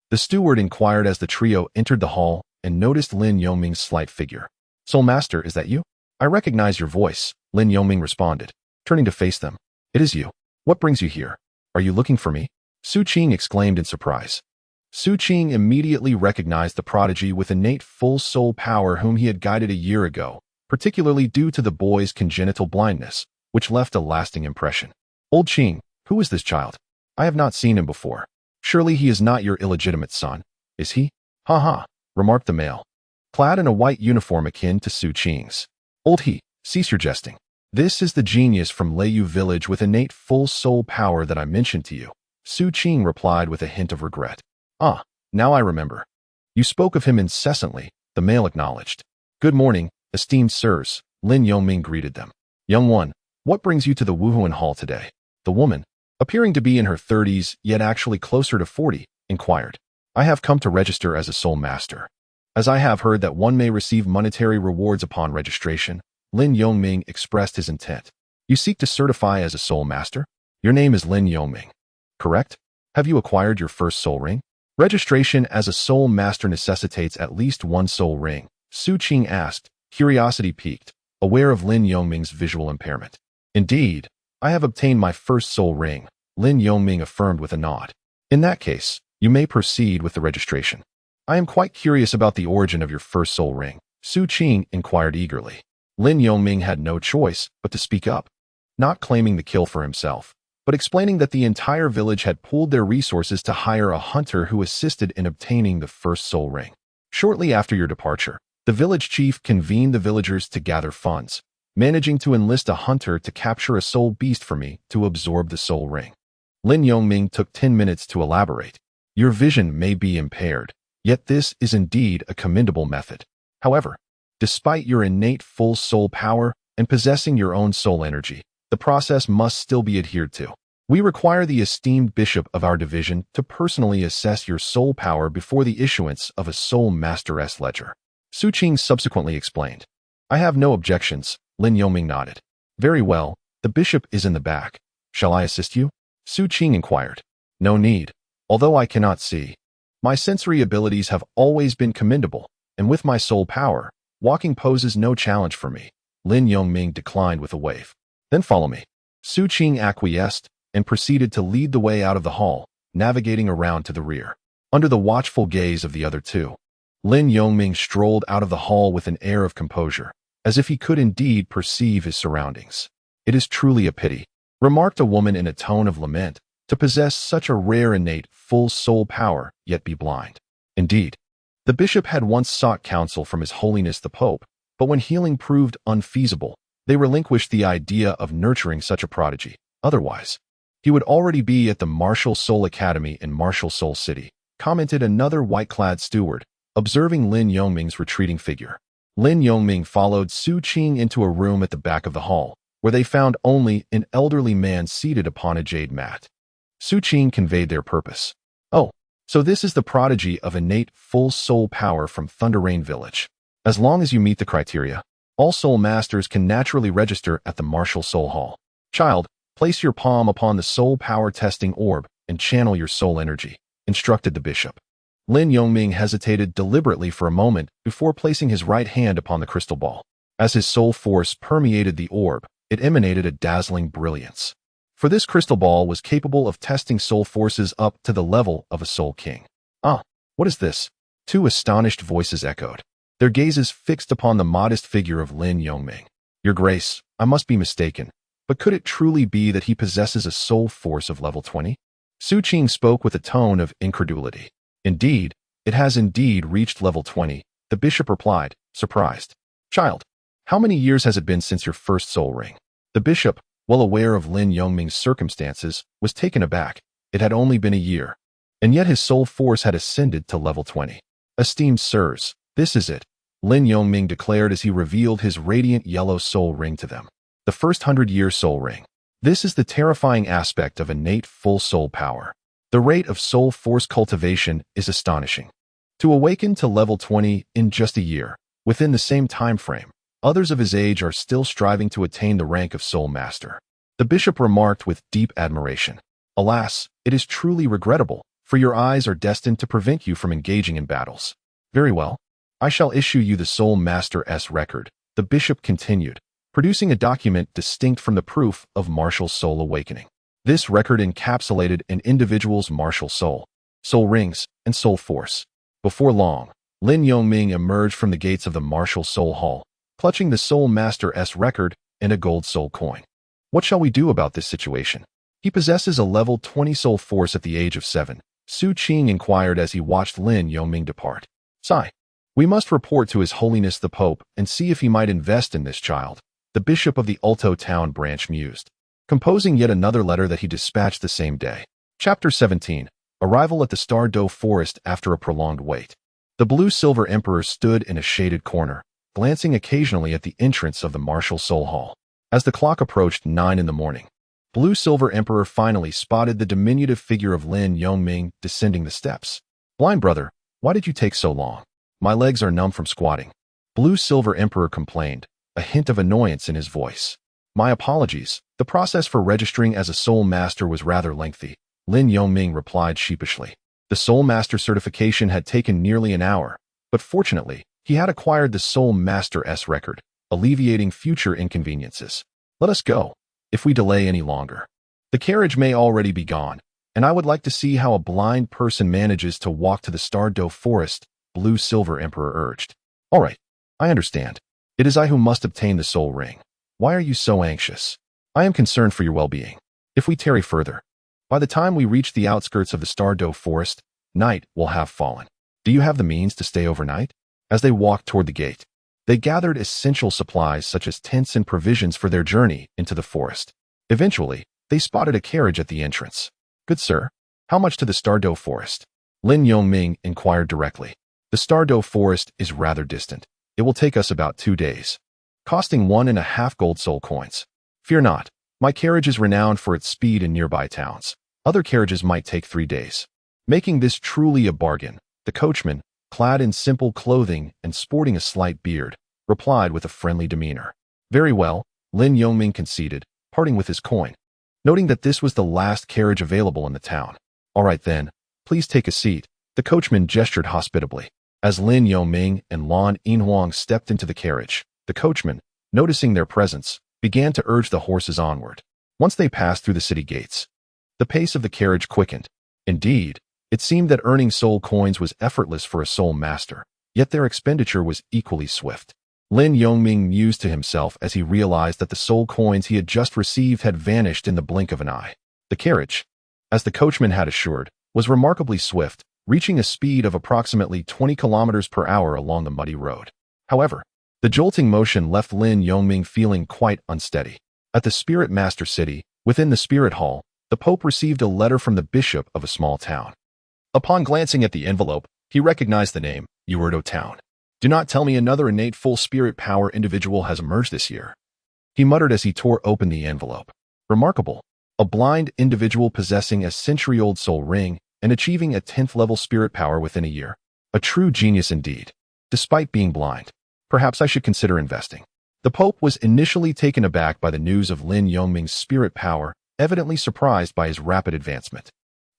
A: the steward inquired as the trio entered the hall and noticed Lin Yongming's slight figure. "Soul Master, is that you?" "I recognize your voice," Lin Yongming responded, turning to face them. "It is you. What brings you here? Are you looking for me?" Su Qing exclaimed in surprise. Su Qing immediately recognized the prodigy with innate full soul power whom he had guided a year ago, particularly due to the boy's congenital blindness, which left a lasting impression. "Old Qing, who is this child? I have not seen him before. Surely he is not your illegitimate son, is he?" "Ha ha," remarked the male, clad in a white uniform akin to Su Qing's. "Old he, cease your jesting. This is the genius from Leiyu village with innate full soul power that I mentioned to you," Su Qing replied with a hint of regret. "Ah, now I remember. You spoke of him incessantly," the male acknowledged. "Good morning, esteemed sirs," Lin Yongming greeted them. "Young one, what brings you to the Wuhuan Hall today?" The woman, appearing to be in her 30s yet actually closer to 40, inquired. "I have come to register as a soul master, as I have heard that one may receive monetary rewards upon registration." Lin Yongming expressed his intent. "You seek to certify as a soul master? Your name is Lin Yongming, correct? Have you acquired your first soul ring?" "Registration as a soul master necessitates at least 1 soul ring," Su Qing asked, curiosity piqued, aware of Lin Yongming's visual impairment. "Indeed, I have obtained my first soul ring," Lin Yongming affirmed with a nod. "In that case, you may proceed with the registration." "I am quite curious about the origin of your first soul ring," Su Qing inquired eagerly. Lin Yongming had no choice but to speak up. Not claiming the kill for himself, but explaining that the entire village had pooled their resources to hire a hunter who assisted in obtaining the first soul ring. Shortly after your departure, the village chief convened the villagers to gather funds, managing to enlist a hunter to capture a soul beast for me to absorb the soul ring. Lin Yongming took 10 minutes to elaborate. Your vision may be impaired, yet this is indeed a commendable method. However, despite your innate full soul power and possessing your own soul energy, the process must still be adhered to. We require the esteemed bishop of our division to personally assess your soul power before the issuance of a soul master's ledger. Su Qing subsequently explained. I have no objections, Lin Yongming nodded. Very well, the bishop is in the back. Shall I assist you? Su Qing inquired. No need. Although I cannot see, my sensory abilities have always been commendable, and with my soul power, walking poses no challenge for me. Lin Yongming declined with a wave. Then follow me. Su Qing acquiesced and proceeded to lead the way out of the hall, navigating around to the rear. Under the watchful gaze of the other two, Lin Yongming strolled out of the hall with an air of composure, as if he could indeed perceive his surroundings. It is truly a pity, remarked a woman in a tone of lament, to possess such a rare innate full soul power, yet be blind. Indeed, the bishop had once sought counsel from His Holiness the Pope, but when healing proved unfeasible, they relinquished the idea of nurturing such a prodigy. Otherwise, he would already be at the Martial Soul Academy in Martial Soul City, commented another white-clad steward, observing Lin Yongming's retreating figure. Lin Yongming followed Su Qing into a room at the back of the hall, where they found only an elderly man seated upon a jade mat. Su Qing conveyed their purpose. Oh, so this is the prodigy of innate full soul power from Thunder Rain Village. As long as you meet the criteria, all soul masters can naturally register at the Martial Soul Hall. Child, place your palm upon the soul power testing orb and channel your soul energy, instructed the bishop. Lin Yongming hesitated deliberately for a moment before placing his right hand upon the crystal ball. As his soul force permeated the orb, it emanated a dazzling brilliance. For this crystal ball was capable of testing soul forces up to the level of a soul king. Ah, what is this? Two astonished voices echoed, their gazes fixed upon the modest figure of Lin Yongming. Your Grace, I must be mistaken, but could it truly be that he possesses a soul force of level 20? Su Qing spoke with a tone of incredulity. Indeed, it has indeed reached level 20, the bishop replied, surprised. Child, how many years has it been since your first soul ring? The bishop, well aware of Lin Yongming's circumstances, was taken aback. It had only been a year, and yet his soul force had ascended to level 20. Esteemed sirs, this is it, Lin Yongming declared as he revealed his radiant yellow soul ring to them. The first 100-year soul ring. This is the terrifying aspect of innate full soul power. The rate of soul force cultivation is astonishing. To awaken to level 20 in just a year, within the same time frame, others of his age are still striving to attain the rank of soul master. The bishop remarked with deep admiration. Alas, it is truly regrettable, for your eyes are destined to prevent you from engaging in battles. Very well. I shall issue you the soul master's record, the bishop continued, producing a document distinct from the proof of martial soul awakening. This record encapsulated an individual's martial soul rings, and soul force. Before long, Lin Yongming emerged from the gates of the Martial Soul Hall, clutching the Soul Master's record and a gold soul coin. What shall we do about this situation? He possesses a level 20 soul force at the age of 7, Su Qing inquired as he watched Lin Yongming depart. Sigh. We must report to His Holiness the Pope and see if he might invest in this child, the bishop of the Ulto Town branch mused, composing yet another letter that he dispatched the same day. Chapter 17. Arrival at the Stardow Forest after a prolonged wait. The blue-silver emperor stood in a shaded corner, glancing occasionally at the entrance of the Martial Soul Hall. As the clock approached 9 in the morning, blue-silver emperor finally spotted the diminutive figure of Lin Yongming descending the steps. Blind brother, why did you take so long? My legs are numb from squatting. Blue-silver emperor complained, a hint of annoyance in his voice. My apologies. The process for registering as a soul master was rather lengthy, Lin Yongming replied sheepishly. The soul master certification had taken nearly an hour, but fortunately, he had acquired the soul master's record, alleviating future inconveniences. Let us go, if we delay any longer. The carriage may already be gone, and I would like to see how a blind person manages to walk to the Stardow Forest, Blue-Silver Emperor urged. All right, I understand. It is I who must obtain the soul ring. Why are you so anxious? I am concerned for your well-being. If we tarry further, by the time we reach the outskirts of the Douluo forest, night will have fallen. Do you have the means to stay overnight? As they walked toward the gate, they gathered essential supplies such as tents and provisions for their journey into the forest. Eventually, they spotted a carriage at the entrance. Good sir, how much to the Douluo forest? Lin Yongming inquired directly. The Douluo forest is rather distant. It will take us about 2 days, costing 1.5 gold soul coins. Fear not, my carriage is renowned for its speed in nearby towns. Other carriages might take 3 days. Making this truly a bargain, the coachman, clad in simple clothing and sporting a slight beard, replied with a friendly demeanor. Very well, Lin Yongming conceded, parting with his coin, noting that this was the last carriage available in the town. All right then, please take a seat. The coachman gestured hospitably. As Lin Yongming and Lan Yinhuang stepped into the carriage, the coachman, noticing their presence, began to urge the horses onward. Once they passed through the city gates, the pace of the carriage quickened. Indeed, it seemed that earning soul coins was effortless for a soul master, yet their expenditure was equally swift. Lin Yongming mused to himself as he realized that the soul coins he had just received had vanished in the blink of an eye. The carriage, as the coachman had assured, was remarkably swift, reaching a speed of approximately 20 kilometers per hour along the muddy road. However, the jolting motion left Lin Yongming feeling quite unsteady. At the Spirit Master City, within the Spirit Hall, the Pope received a letter from the bishop of a small town. Upon glancing at the envelope, he recognized the name, Douluo Town. Do not tell me another innate full spirit power individual has emerged this year, he muttered as he tore open the envelope. Remarkable. A blind individual possessing a century-old soul ring and achieving a 10th level spirit power within a year. A true genius indeed. Despite being blind, perhaps I should consider investing. The Pope was initially taken aback by the news of Lin Yongming's spirit power, evidently surprised by his rapid advancement.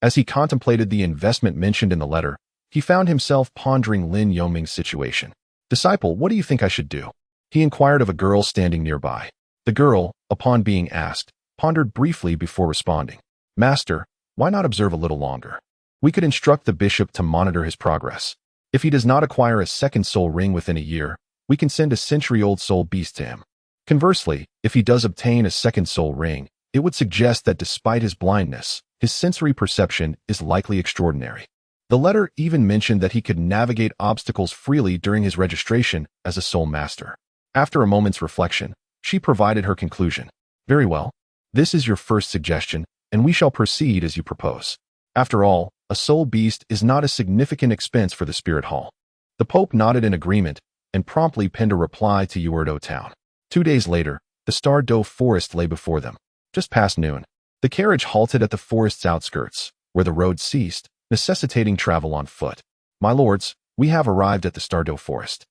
A: As he contemplated the investment mentioned in the letter, he found himself pondering Lin Yongming's situation. Disciple, what do you think I should do? He inquired of a girl standing nearby. The girl, upon being asked, pondered briefly before responding. Master, why not observe a little longer? We could instruct the bishop to monitor his progress. If he does not acquire a second soul ring within a year, we can send a century-old soul beast to him. Conversely, if he does obtain a second soul ring, it would suggest that despite his blindness, his sensory perception is likely extraordinary. The letter even mentioned that he could navigate obstacles freely during his registration as a soul master. After a moment's reflection, she provided her conclusion. Very well. This is your first suggestion, and we shall proceed as you propose. After all, a soul beast is not a significant expense for the Spirit Hall. The Pope nodded in agreement and promptly penned a reply to Douluo Town. 2 days later, the Douluo forest lay before them. Just past noon, the carriage halted at the forest's outskirts, where the road ceased, necessitating travel on foot. My lords, we have arrived at the Douluo forest,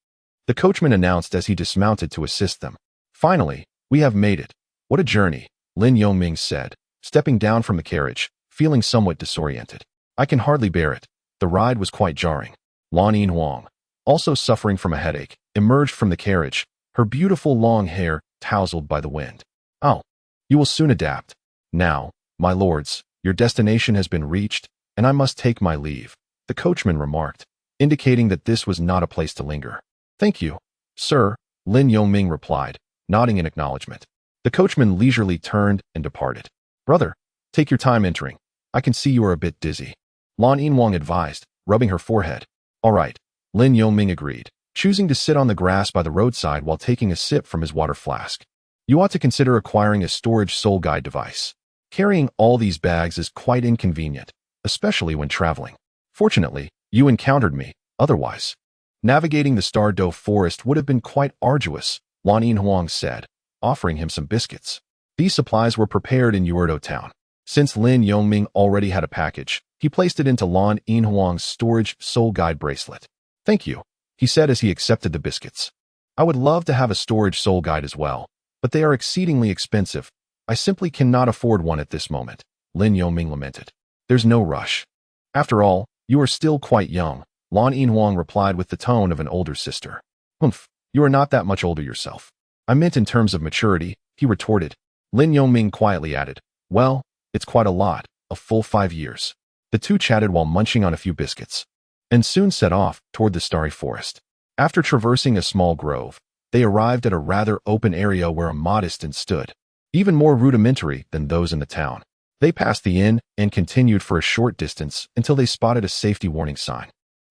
A: the coachman announced as he dismounted to assist them. Finally, we have made it. What a journey, Lin Yongming said, stepping down from the carriage, feeling somewhat disoriented. I can hardly bear it. The ride was quite jarring. Lan Yinhuang, also suffering from a headache, emerged from the carriage, her beautiful long hair tousled by the wind. Oh, you will soon adapt. Now, my lords, your destination has been reached, and I must take my leave, the coachman remarked, indicating that this was not a place to linger. Thank you, sir, Lin Yongming replied, nodding in acknowledgement. The coachman leisurely turned and departed. Brother, take your time entering. I can see you are a bit dizzy, Lan Yinhuang advised, rubbing her forehead. All right, Lin Yongming agreed, choosing to sit on the grass by the roadside while taking a sip from his water flask. You ought to consider acquiring a storage soul guide device. Carrying all these bags is quite inconvenient, especially when traveling. Fortunately, you encountered me, otherwise navigating the Douluo forest would have been quite arduous, Lan Yinhuang said, offering him some biscuits. These supplies were prepared in Douluo Town. Since Lin Yongming already had a package, he placed it into Lan Yinhuang's storage soul guide bracelet. Thank you, he said as he accepted the biscuits. I would love to have a storage soul guide as well, but they are exceedingly expensive. I simply cannot afford one at this moment, Lin Yongming lamented. There's no rush. After all, you are still quite young, Lan Yinhuang replied with the tone of an older sister. Humph, you are not that much older yourself. I meant in terms of maturity, he retorted. Lin Yongming quietly added, well, it's quite a lot, a full 5 years. The two chatted while munching on a few biscuits, and soon set off toward the starry forest. After traversing a small grove, they arrived at a rather open area where a modest inn stood, even more rudimentary than those in the town. They passed the inn and continued for a short distance until they spotted a safety warning sign,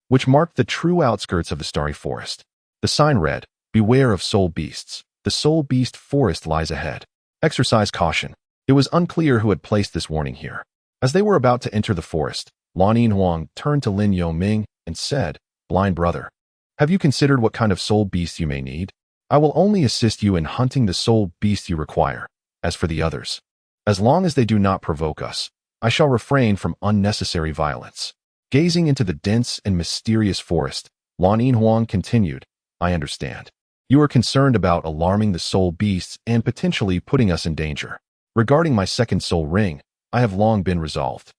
A: which marked the true outskirts of the starry forest. The sign read, "Beware of soul beasts. The soul beast forest lies ahead. Exercise caution." It was unclear who had placed this warning here. As they were about to enter the forest, Lan Yinhuang turned to Lin Yongming and said, "Blind brother, have you considered what kind of soul beast you may need? I will only assist you in hunting the soul beast you require. As for the others, as long as they do not provoke us, I shall refrain from unnecessary violence." Gazing into the dense and mysterious forest, Lan Yinhuang continued, "I understand. You are concerned about alarming the soul beasts and potentially putting us in danger. Regarding my second soul ring, I have long been resolved.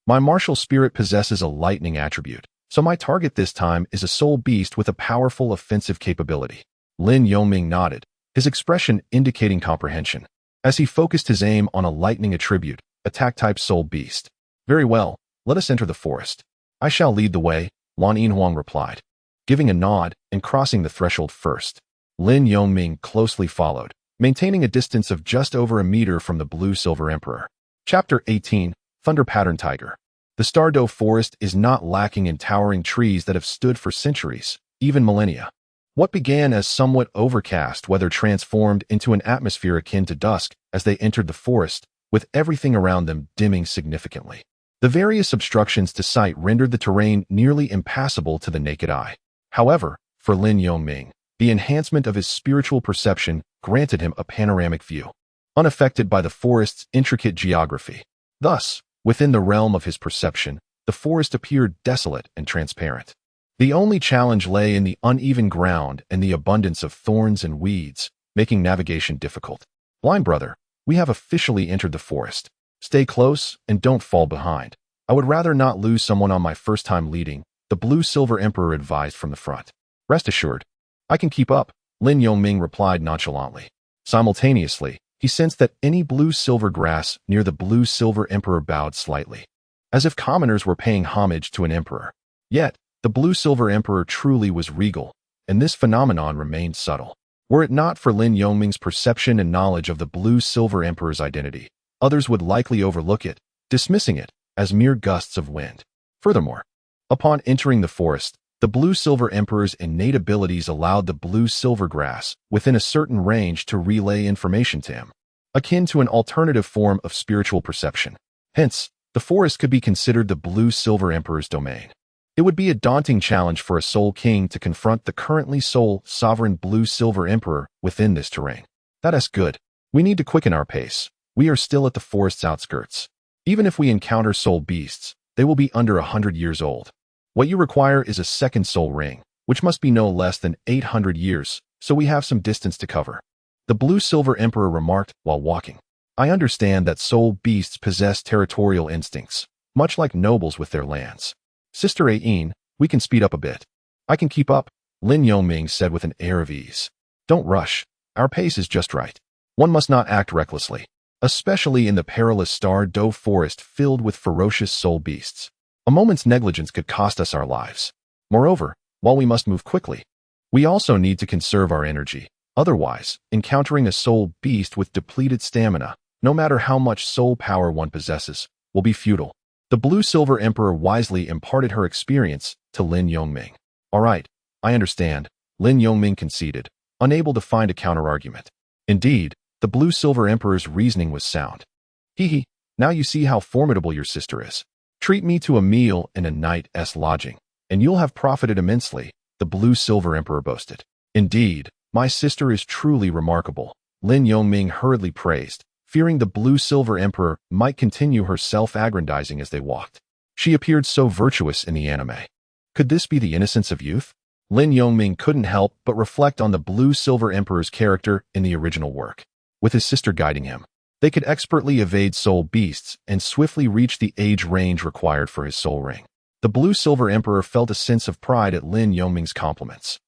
A: My martial spirit possesses a lightning attribute, so my target this time is a soul beast with a powerful offensive capability." Lin Yongming nodded, his expression indicating comprehension, as he focused his aim on a lightning attribute, attack-type soul beast. "Very well, let us enter the forest. I shall lead the way," Lan Yinhuang replied, giving a nod and crossing the threshold first. Lin Yongming closely followed, maintaining a distance of just over a meter from the blue-silver emperor. Chapter 18, Thunder Pattern Tiger. The Stardow Forest is not lacking in towering trees that have stood for centuries, even millennia. What began as somewhat overcast weather transformed into an atmosphere akin to dusk as they entered the forest, with everything around them dimming significantly. The various obstructions to sight rendered the terrain nearly impassable to the naked eye. However, for Lin Yongming, the enhancement of his spiritual perception granted him a panoramic view, unaffected by the forest's intricate geography. Thus, within the realm of his perception, the forest appeared desolate and transparent. The only challenge lay in the uneven ground and the abundance of thorns and weeds, making navigation difficult. "Blind brother, we have officially entered the forest. Stay close and don't fall behind. I would rather not lose someone on my first time leading," the blue-silver emperor advised from the front. "Rest assured, I can keep up," Lin Yongming replied nonchalantly. Simultaneously, he sensed that any blue-silver grass near the blue-silver emperor bowed slightly, as if commoners were paying homage to an emperor. Yet, the blue-silver emperor truly was regal, and this phenomenon remained subtle. Were it not for Lin Yongming's perception and knowledge of the blue-silver emperor's identity, others would likely overlook it, dismissing it as mere gusts of wind. Furthermore, upon entering the forest, the blue-silver emperor's innate abilities allowed the blue-silver grass within a certain range to relay information to him, akin to an alternative form of spiritual perception. Hence, the forest could be considered the blue-silver emperor's domain. It would be a daunting challenge for a soul king to confront the currently sole sovereign blue-silver emperor within this terrain. "That's good. We need to quicken our pace. We are still at the forest's outskirts. Even if we encounter soul beasts, they will be under 100 years old. What you require is a second soul ring, which must be no less than 800 years, so we have some distance to cover," the blue-silver emperor remarked while walking. "I understand that soul beasts possess territorial instincts, much like nobles with their lands. Sister Ain, we can speed up a bit." "I can keep up," Lin Yongming said with an air of ease. "Don't rush. Our pace is just right. One must not act recklessly, especially in the perilous Stardow Forest filled with ferocious soul beasts. A moment's negligence could cost us our lives. Moreover, while we must move quickly, we also need to conserve our energy. Otherwise, encountering a soul beast with depleted stamina, no matter how much soul power one possesses, will be futile." The blue-silver emperor wisely imparted her experience to Lin Yongming. "All right, I understand," Lin Yongming conceded, unable to find a counterargument. Indeed, the blue-silver emperor's reasoning was sound. "Hee, now you see how formidable your sister is. Treat me to a meal and a night's lodging, and you'll have profited immensely," the blue-silver emperor boasted. "Indeed, my sister is truly remarkable," Lin Yongming hurriedly praised, fearing the blue-silver emperor might continue her self-aggrandizing as they walked. She appeared so virtuous in the anime. Could this be the innocence of youth? Lin Yongming couldn't help but reflect on the blue-silver emperor's character in the original work. With his sister guiding him, they could expertly evade soul beasts and swiftly reach the age range required for his soul ring. The blue-silver emperor felt a sense of pride at Lin Yongming's compliments.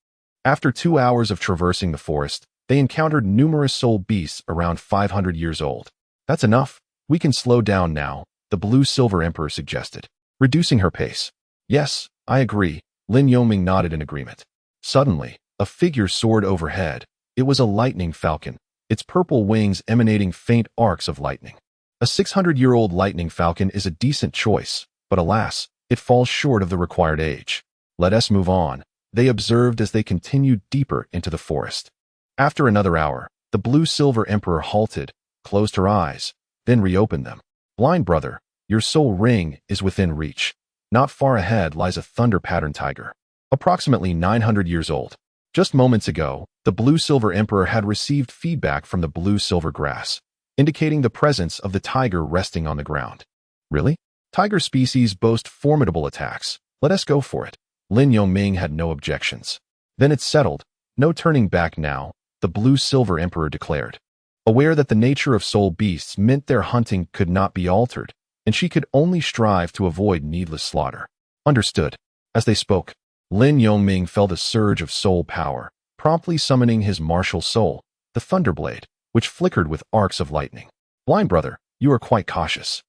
A: After 2 hours of traversing the forest, they encountered numerous soul beasts around 500 years old. "That's enough. We can slow down now," the blue-silver emperor suggested, reducing her pace. "Yes, I agree," Lin Yongming nodded in agreement. Suddenly, a figure soared overhead. It was a lightning falcon, its purple wings emanating faint arcs of lightning. A 600-year-old lightning falcon is a decent choice, but alas, it falls short of the required age. Let us move on, they observed as they continued deeper into the forest. After another hour, the blue-silver emperor halted, closed her eyes, then reopened them. Blind brother, your soul ring is within reach. Not far ahead lies a thunder-patterned tiger, approximately 900 years old. Just moments ago, the blue-silver emperor had received feedback from the blue-silver grass, indicating the presence of the tiger resting on the ground. Really? Tiger species boast formidable attacks. Let us go for it. Lin Yongming had no objections. Then it's settled. No turning back now, the blue-silver emperor declared. Aware that the nature of soul beasts meant their hunting could not be altered, and she could only strive to avoid needless slaughter. Understood. As they spoke, Lin Yongming felt a surge of soul power, promptly summoning his martial soul, the Thunderblade, which flickered with arcs of lightning. Blind brother, you are quite cautious.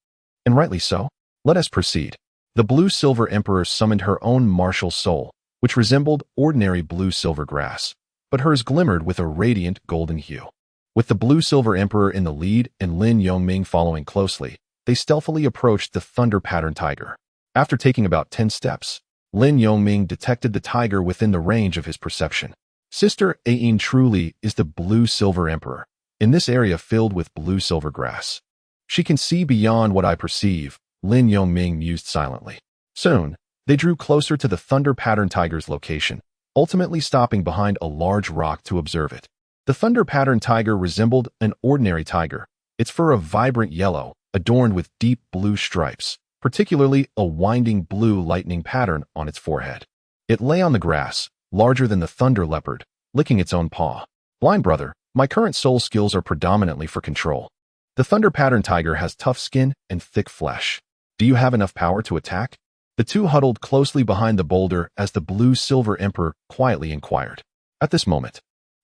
A: And rightly so. Let us proceed. The blue-silver emperor summoned her own martial soul, which resembled ordinary blue-silver grass, but hers glimmered with a radiant golden hue. With the blue-silver emperor in the lead and Lin Yongming following closely, they stealthily approached the thunder-patterned tiger. After taking about 10 steps, Lin Yongming detected the tiger within the range of his perception. Sister Ain truly is the blue-silver emperor, in this area filled with blue-silver grass. She can see beyond what I perceive, Lin Yongming mused silently. Soon, they drew closer to the thunder-patterned tiger's location, ultimately stopping behind a large rock to observe it. The thunder-patterned tiger resembled an ordinary tiger, its fur a vibrant yellow, adorned with deep blue stripes, particularly a winding blue lightning pattern on its forehead. It lay on the grass, larger than the thunder leopard, licking its own paw. Blind brother, my current soul skills are predominantly for control. The thunder-patterned tiger has tough skin and thick flesh. Do you have enough power to attack? The two huddled closely behind the boulder as the blue-silver emperor quietly inquired. At this moment,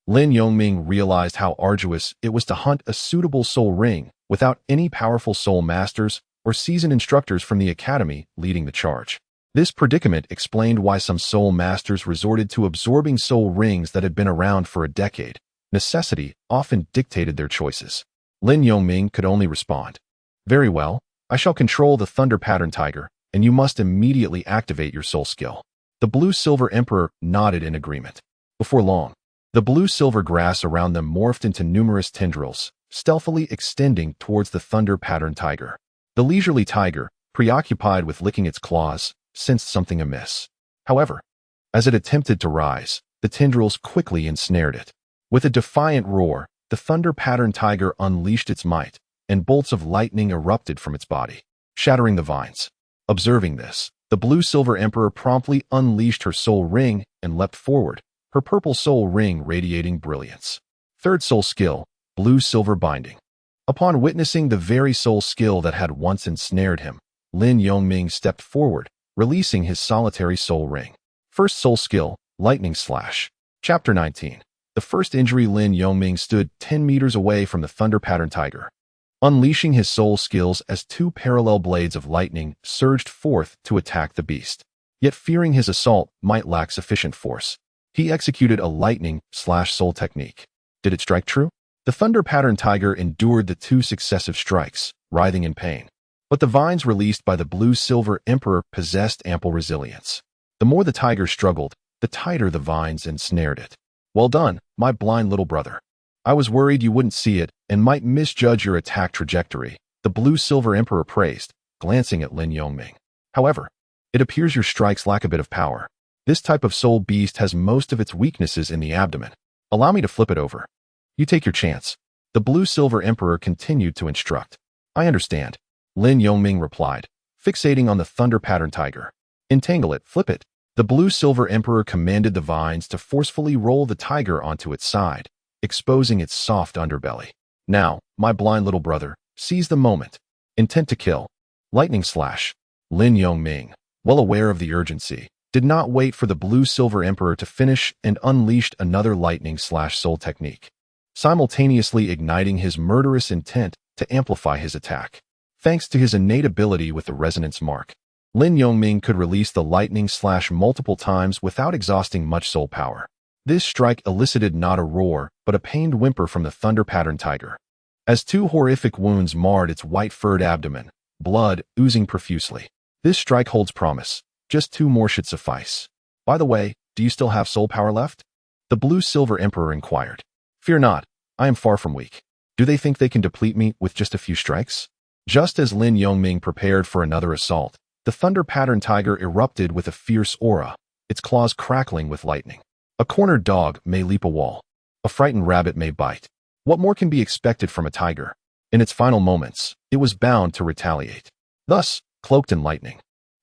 A: Lin Yongming realized how arduous it was to hunt a suitable soul ring without any powerful soul masters or seasoned instructors from the academy leading the charge. This predicament explained why some soul masters resorted to absorbing soul rings that had been around for a decade. Necessity often dictated their choices. Lin Yongming could only respond. Very well, I shall control the thunder-patterned tiger, and you must immediately activate your soul skill. The blue-silver emperor nodded in agreement. Before long, the blue-silver grass around them morphed into numerous tendrils, stealthily extending towards the thunder-patterned tiger. The leisurely tiger, preoccupied with licking its claws, sensed something amiss. However, as it attempted to rise, the tendrils quickly ensnared it. With a defiant roar, the thunder-patterned tiger unleashed its might, and bolts of lightning erupted from its body, shattering the vines. Observing this, the blue-silver emperor promptly unleashed her soul ring and leapt forward, her purple soul ring radiating brilliance. Third soul skill, blue-silver binding. Upon witnessing the very soul skill that had once ensnared him, Lin Yongming stepped forward, releasing his solitary soul ring. First soul skill, lightning slash. Chapter 19. The first injury. Lin Yongming stood 10 meters away from the thunder-patterned tiger, unleashing his soul skills as two parallel blades of lightning surged forth to attack the beast. Yet fearing his assault might lack sufficient force, he executed a lightning slash soul technique. Did it strike true? The thunder-patterned tiger endured the two successive strikes, writhing in pain. But the vines released by the blue-silver emperor possessed ample resilience. The more the tiger struggled, the tighter the vines ensnared it. Well done, my blind little brother. I was worried you wouldn't see it and might misjudge your attack trajectory, the blue-silver emperor praised, glancing at Lin Yongming. However, it appears your strikes lack a bit of power. This type of soul beast has most of its weaknesses in the abdomen. Allow me to flip it over. You take your chance. The blue-silver emperor continued to instruct. I understand, Lin Yongming replied, fixating on the thunder-patterned tiger. Entangle it, flip it. The blue-silver emperor commanded the vines to forcefully roll the tiger onto its side, exposing its soft underbelly. Now, my blind little brother, seize the moment. Intent to kill. Lightning slash. Lin Yongming, well aware of the urgency, did not wait for the blue-silver emperor to finish and unleashed another lightning slash soul technique, simultaneously igniting his murderous intent to amplify his attack. Thanks to his innate ability with the resonance mark, Lin Yongming could release the lightning slash multiple times without exhausting much soul power. This strike elicited not a roar, but a pained whimper from the thunder-patterned tiger. as two horrific wounds marred its white-furred abdomen, blood oozing profusely. This strike holds promise. Just two more should suffice. By the way, do you still have soul power left? The blue-silver emperor inquired. Fear not, I am far from weak. Do they think they can deplete me with just a few strikes? Just as Lin Yongming prepared for another assault, the thunder-patterned tiger erupted with a fierce aura, its claws crackling with lightning. A cornered dog may leap a wall. A frightened rabbit may bite. What more can be expected from a tiger? In its final moments, it was bound to retaliate. Thus, cloaked in lightning,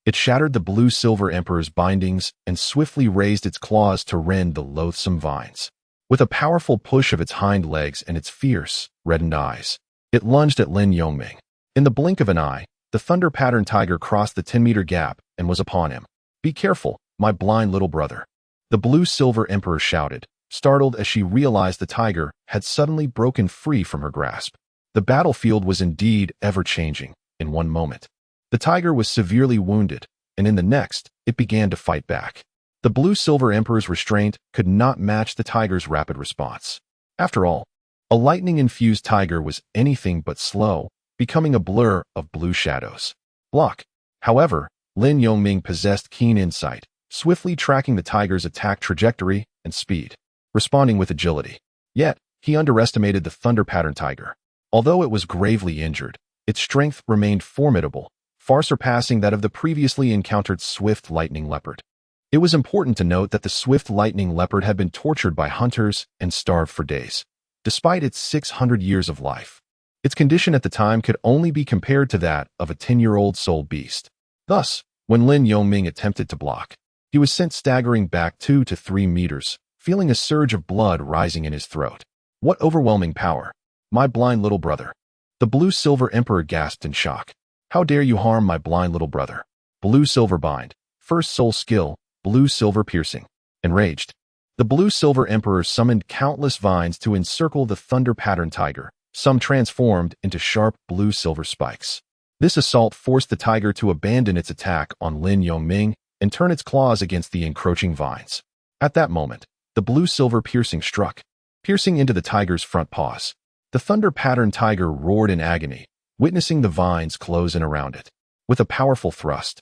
A: it shattered the blue-silver emperor's bindings and swiftly raised its claws to rend the loathsome vines. With a powerful push of its hind legs and its fierce, reddened eyes, it lunged at Lin Yongming. In the blink of an eye, the thunder-patterned tiger crossed the 10-meter gap and was upon him. Be careful, my blind little brother. The blue-silver emperor shouted, startled as she realized the tiger had suddenly broken free from her grasp. The battlefield was indeed ever-changing. In one moment, the tiger was severely wounded, and in the next, it began to fight back. The blue-silver emperor's restraint could not match the tiger's rapid response. After all, a lightning-infused tiger was anything but slow, becoming a blur of blue shadows. Block. However, Lin Yongming possessed keen insight, swiftly tracking the tiger's attack trajectory and speed, responding with agility. Yet, he underestimated the thunder-patterned tiger. Although it was gravely injured, its strength remained formidable, far surpassing that of the previously encountered swift lightning leopard. It was important to note that the swift lightning leopard had been tortured by hunters and starved for days. Despite its 600 years of life, its condition at the time could only be compared to that of a 10-year-old soul beast. Thus, when Lin Yongming attempted to block, he was sent staggering back 2 to 3 meters, feeling a surge of blood rising in his throat. What overwhelming power! My blind little brother. The blue-silver emperor gasped in shock. How dare you harm my blind little brother? Blue-silver bind. First soul skill, blue-silver piercing. Enraged, the blue-silver emperor summoned countless vines to encircle the thunder-patterned tiger, some transformed into sharp blue-silver spikes. This assault forced the tiger to abandon its attack on Lin Yongming and turn its claws against the encroaching vines. At that moment, the blue-silver piercing struck, piercing into the tiger's front paws. The thunder-patterned tiger roared in agony, witnessing the vines close in around it. With a powerful thrust,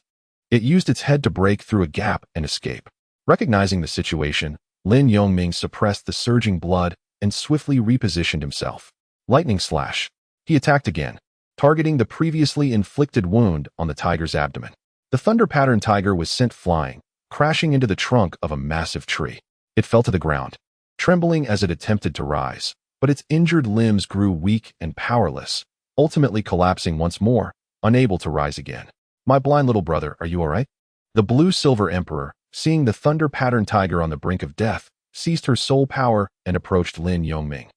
A: it used its head to break through a gap and escape. Recognizing the situation, Lin Yongming suppressed the surging blood and swiftly repositioned himself. Lightning slash. He attacked again, targeting the previously inflicted wound on the tiger's abdomen. The thunder-patterned tiger was sent flying, crashing into the trunk of a massive tree. It fell to the ground, trembling as it attempted to rise, but its injured limbs grew weak and powerless, ultimately collapsing once more, unable to rise again. My blind little brother, are you all right? The blue-silver emperor, seeing the thunder-patterned tiger on the brink of death, seized her soul power and approached Lin Yongming,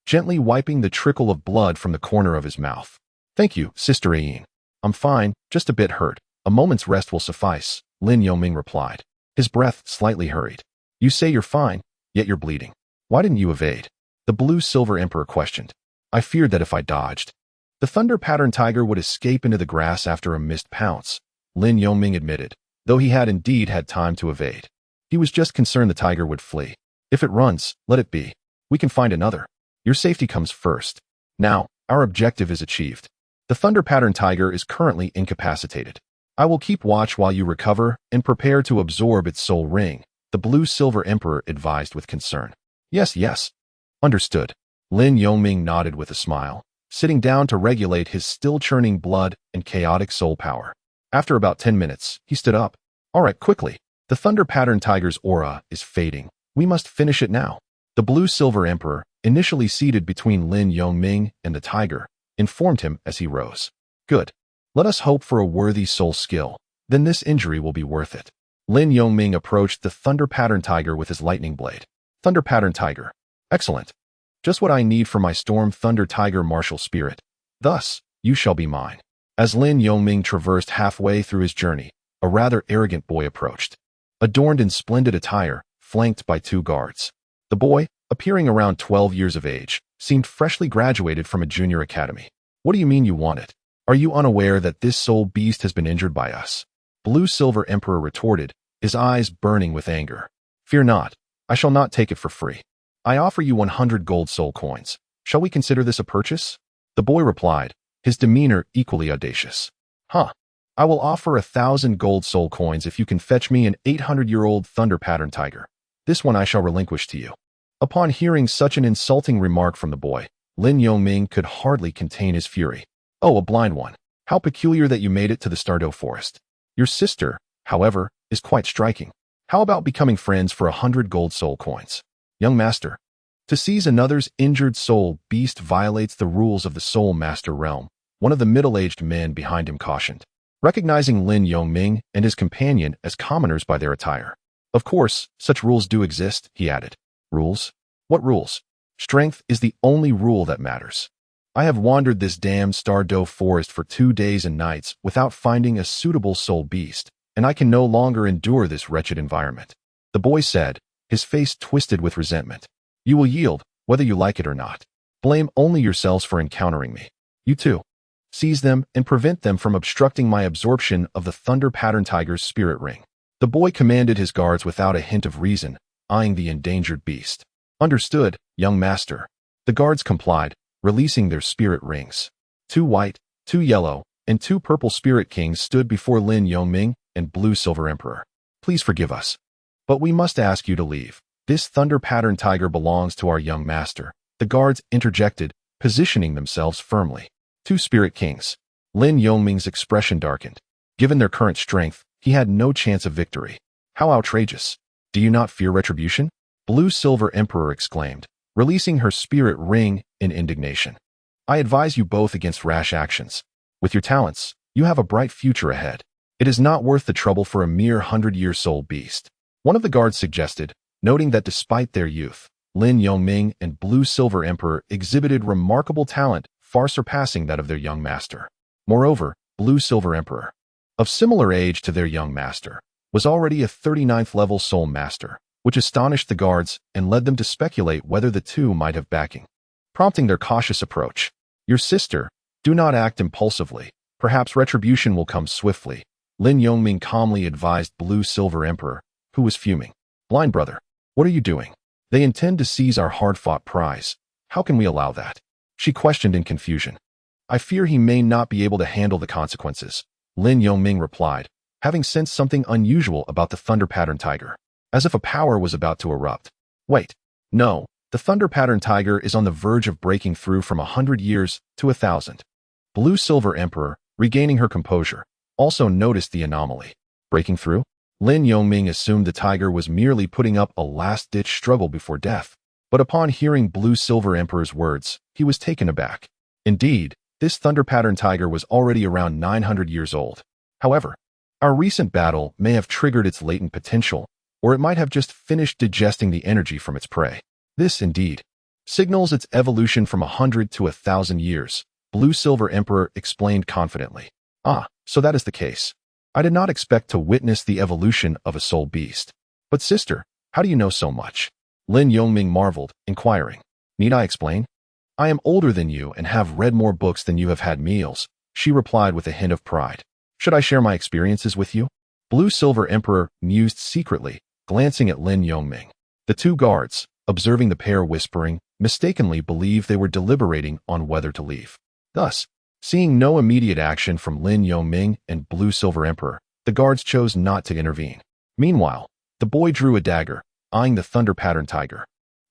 A: gently wiping the trickle of blood from the corner of his mouth. Thank you, Sister Ayin. I'm fine, just a bit hurt. A moment's rest will suffice, Lin Yongming replied, his breath slightly hurried. You say you're fine, yet you're bleeding. Why didn't you evade? The blue-silver emperor questioned. I feared that if I dodged, the thunder-patterned tiger would escape into the grass after a missed pounce, Lin Yongming admitted, though he had indeed had time to evade. He was just concerned the tiger would flee. If it runs, let it be. We can find another. Your safety comes first. Now, our objective is achieved. The thunder-patterned tiger is currently incapacitated. I will keep watch while you recover and prepare to absorb its soul ring, the blue-silver emperor advised with concern. Yes, yes. Understood. Lin Yongming nodded with a smile, sitting down to regulate his still-churning blood and chaotic soul power. After about 10 minutes, he stood up. All right, quickly. The thunder-patterned tiger's aura is fading. We must finish it now. The blue-silver emperor, initially seated between Lin Yongming and the tiger, informed him as he rose. Good. Let us hope for a worthy soul skill. Then this injury will be worth it. Lin Yongming approached the thunder-patterned tiger with his lightning blade. Thunder-patterned tiger. Excellent. Just what I need for my storm thunder tiger martial spirit. Thus, you shall be mine. As Lin Yongming traversed halfway through his journey, a rather arrogant boy approached, adorned in splendid attire, flanked by 2 guards. The boy, appearing around 12 years of age, seemed freshly graduated from a junior academy. What do you mean you want it? Are you unaware that this soul beast has been injured by us? Blue-silver emperor retorted, his eyes burning with anger. Fear not, I shall not take it for free. I offer you 100 gold soul coins. Shall we consider this a purchase? The boy replied, his demeanor equally audacious. Huh. I will offer 1,000 gold soul coins if you can fetch me an 800-year-old thunder pattern tiger. This one I shall relinquish to you. Upon hearing such an insulting remark from the boy, Lin Yongming could hardly contain his fury. Oh, a blind one. How peculiar that you made it to the Stardew Forest. Your sister, however, is quite striking. How about becoming friends for 100 gold soul coins? Young master. To seize another's injured soul beast violates the rules of the Soul Master realm, one of the middle-aged men behind him cautioned, recognizing Lin Yongming and his companion as commoners by their attire. Of course, such rules do exist, he added. Rules? What rules? Strength is the only rule that matters. I have wandered this damned Stardew Forest for 2 days and nights without finding a suitable soul beast, and I can no longer endure this wretched environment. The boy said, his face twisted with resentment. You will yield, whether you like it or not. Blame only yourselves for encountering me. You too. Seize them and prevent them from obstructing my absorption of the Thunder Pattern Tiger's spirit ring. The boy commanded his guards without a hint of reason, eyeing the endangered beast. Understood, young master. The guards complied, releasing their spirit rings. 2 white, 2 yellow, and 2 purple spirit kings stood before Lin Yongming and Blue Silver Emperor. Please forgive us. But we must ask you to leave. This Thunder Pattern Tiger belongs to our young master. The guards interjected, positioning themselves firmly. 2 spirit kings. Lin Yongming's expression darkened. Given their current strength, he had no chance of victory. How outrageous. Do you not fear retribution? Blue Silver Emperor exclaimed, releasing her spirit ring in indignation. I advise you both against rash actions. With your talents, you have a bright future ahead. It is not worth the trouble for a mere 100-year soul beast. One of the guards suggested, noting that despite their youth, Lin Yongming and Blue Silver Emperor exhibited remarkable talent far surpassing that of their young master. Moreover, Blue Silver Emperor, of similar age to their young master, was already a 39th level soul master, which astonished the guards and led them to speculate whether the two might have backing, prompting their cautious approach. Your sister, do not act impulsively. Perhaps retribution will come swiftly, Lin Yongming calmly advised Blue Silver Emperor, who was fuming. Blind brother, what are you doing? They intend to seize our hard-fought prize. How can we allow that? She questioned in confusion. I fear he may not be able to handle the consequences, Lin Yongming replied, having sensed something unusual about the Thunder Pattern Tiger, as if a power was about to erupt. Wait, no, the Thunder Pattern Tiger is on the verge of breaking through from 100 years to 1,000. Blue Silver Emperor, regaining her composure, also noticed the anomaly. Breaking through? Lin Yongming assumed the tiger was merely putting up a last-ditch struggle before death, but upon hearing Blue Silver Emperor's words, he was taken aback. Indeed, this Thunder Pattern Tiger was already around 900 years old. However, our recent battle may have triggered its latent potential, or it might have just finished digesting the energy from its prey. This, indeed, signals its evolution from 100 to 1,000 years, Blue Silver Emperor explained confidently. Ah, so that is the case. I did not expect to witness the evolution of a soul beast. But sister, how do you know so much? Lin Yongming marveled, inquiring. Need I explain? I am older than you and have read more books than you have had meals, she replied with a hint of pride. Should I share my experiences with you? Blue Silver Emperor mused secretly, glancing at Lin Yongming. The 2 guards, observing the pair whispering, mistakenly believed they were deliberating on whether to leave. Thus, seeing no immediate action from Lin Yongming and Blue Silver Emperor, the guards chose not to intervene. Meanwhile, the boy drew a dagger, eyeing the Thunder Pattern Tiger,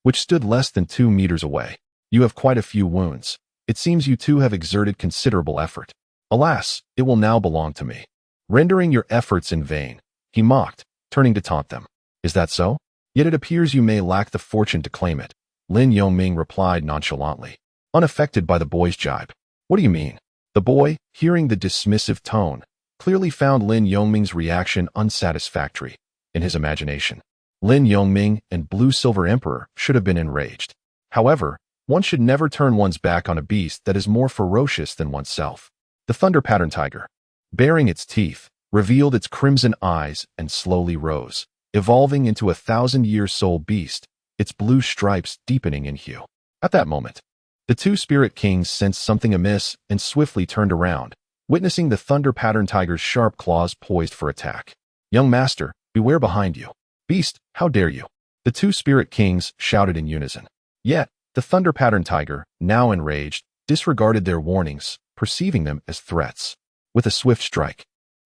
A: which stood less than 2 meters away. You have quite a few wounds. It seems you two have exerted considerable effort. Alas, it will now belong to me. Rendering your efforts in vain, he mocked, turning to taunt them. Is that so? Yet it appears you may lack the fortune to claim it, Lin Yongming replied nonchalantly, unaffected by the boy's jibe. What do you mean? The boy, hearing the dismissive tone, clearly found Lin Yongming's reaction unsatisfactory. In his imagination, Lin Yongming and Blue Silver Emperor should have been enraged. However, one should never turn one's back on a beast that is more ferocious than oneself. The Thunder Pattern Tiger, baring its teeth, revealed its crimson eyes and slowly rose, evolving into a 1,000-year soul beast, its blue stripes deepening in hue. At that moment, the 2 spirit kings sensed something amiss and swiftly turned around, witnessing the Thunder Pattern Tiger's sharp claws poised for attack. Young master, beware behind you. Beast, how dare you? The 2 spirit kings shouted in unison. Yet, the Thunder Pattern Tiger, now enraged, disregarded their warnings, perceiving them as threats. With a swift strike,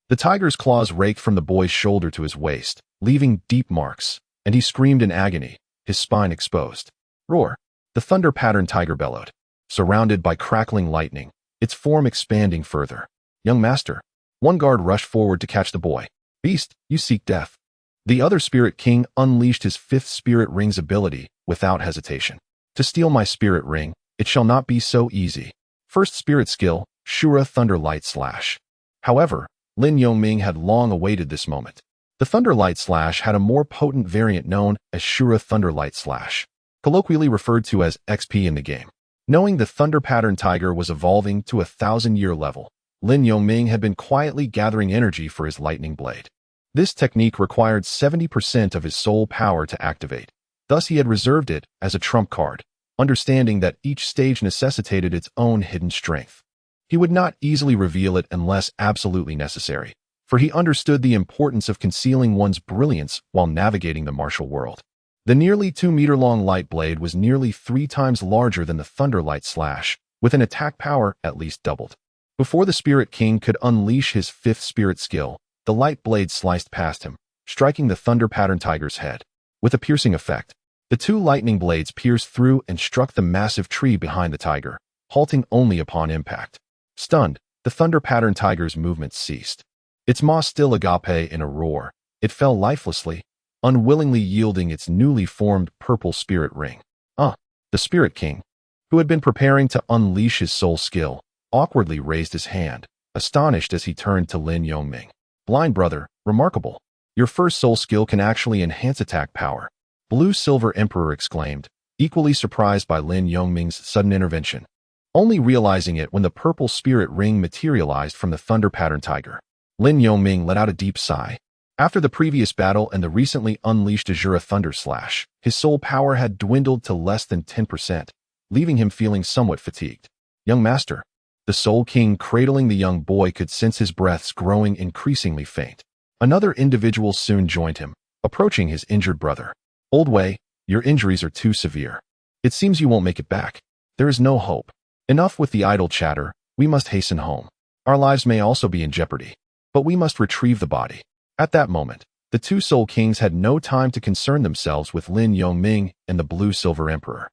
A: the tiger's claws raked from the boy's shoulder to his waist, leaving deep marks, and he screamed in agony, his spine exposed. Roar! The thunder-patterned tiger bellowed, surrounded by crackling lightning, its form expanding further. Young master. One guard rushed forward to catch the boy. Beast, you seek death. The other spirit king unleashed his fifth spirit ring's ability without hesitation. To steal my spirit ring, it shall not be so easy. First spirit skill, Shura Thunder Light Slash. However, Lin Yongming had long awaited this moment. The Thunder Light Slash had a more potent variant known as Shura Thunder Light Slash, colloquially referred to as XP in the game. Knowing the Thunder Pattern Tiger was evolving to a 1,000-year level, Lin Yongming had been quietly gathering energy for his lightning blade. This technique required 70% of his soul power to activate. Thus he had reserved it as a trump card, understanding that each stage necessitated its own hidden strength. He would not easily reveal it unless absolutely necessary, for he understood the importance of concealing one's brilliance while navigating the martial world. The nearly 2-meter-long light blade was nearly 3 times larger than the Thunder Light Slash, with an attack power at least doubled. Before the Spirit King could unleash his fifth spirit skill, the light blade sliced past him, striking the Thunder Pattern Tiger's head. With a piercing effect, the 2 lightning blades pierced through and struck the massive tree behind the tiger, halting only upon impact. Stunned, the Thunder Pattern Tiger's movements ceased. Its maw still agape in a roar, it fell lifelessly, unwillingly yielding its newly formed purple spirit ring. The Spirit King, who had been preparing to unleash his soul skill, awkwardly raised his hand, astonished as he turned to Lin Yongming. Blind brother, remarkable. Your first soul skill can actually enhance attack power. Blue Silver Emperor exclaimed, equally surprised by Lin Yongming's sudden intervention, only realizing it when the purple spirit ring materialized from the Thunder Pattern Tiger. Lin Yongming let out a deep sigh. After the previous battle and the recently unleashed Azura Thunder Slash, his soul power had dwindled to less than 10%, leaving him feeling somewhat fatigued. Young master. The Soul King cradling the young boy could sense his breaths growing increasingly faint. Another individual soon joined him, approaching his injured brother. Old Wei, your injuries are too severe. It seems you won't make it back. There is no hope. Enough with the idle chatter, we must hasten home. Our lives may also be in jeopardy, but we must retrieve the body. At that moment, the 2 Soul Kings had no time to concern themselves with Lin Yongming and the Blue Silver Emperor.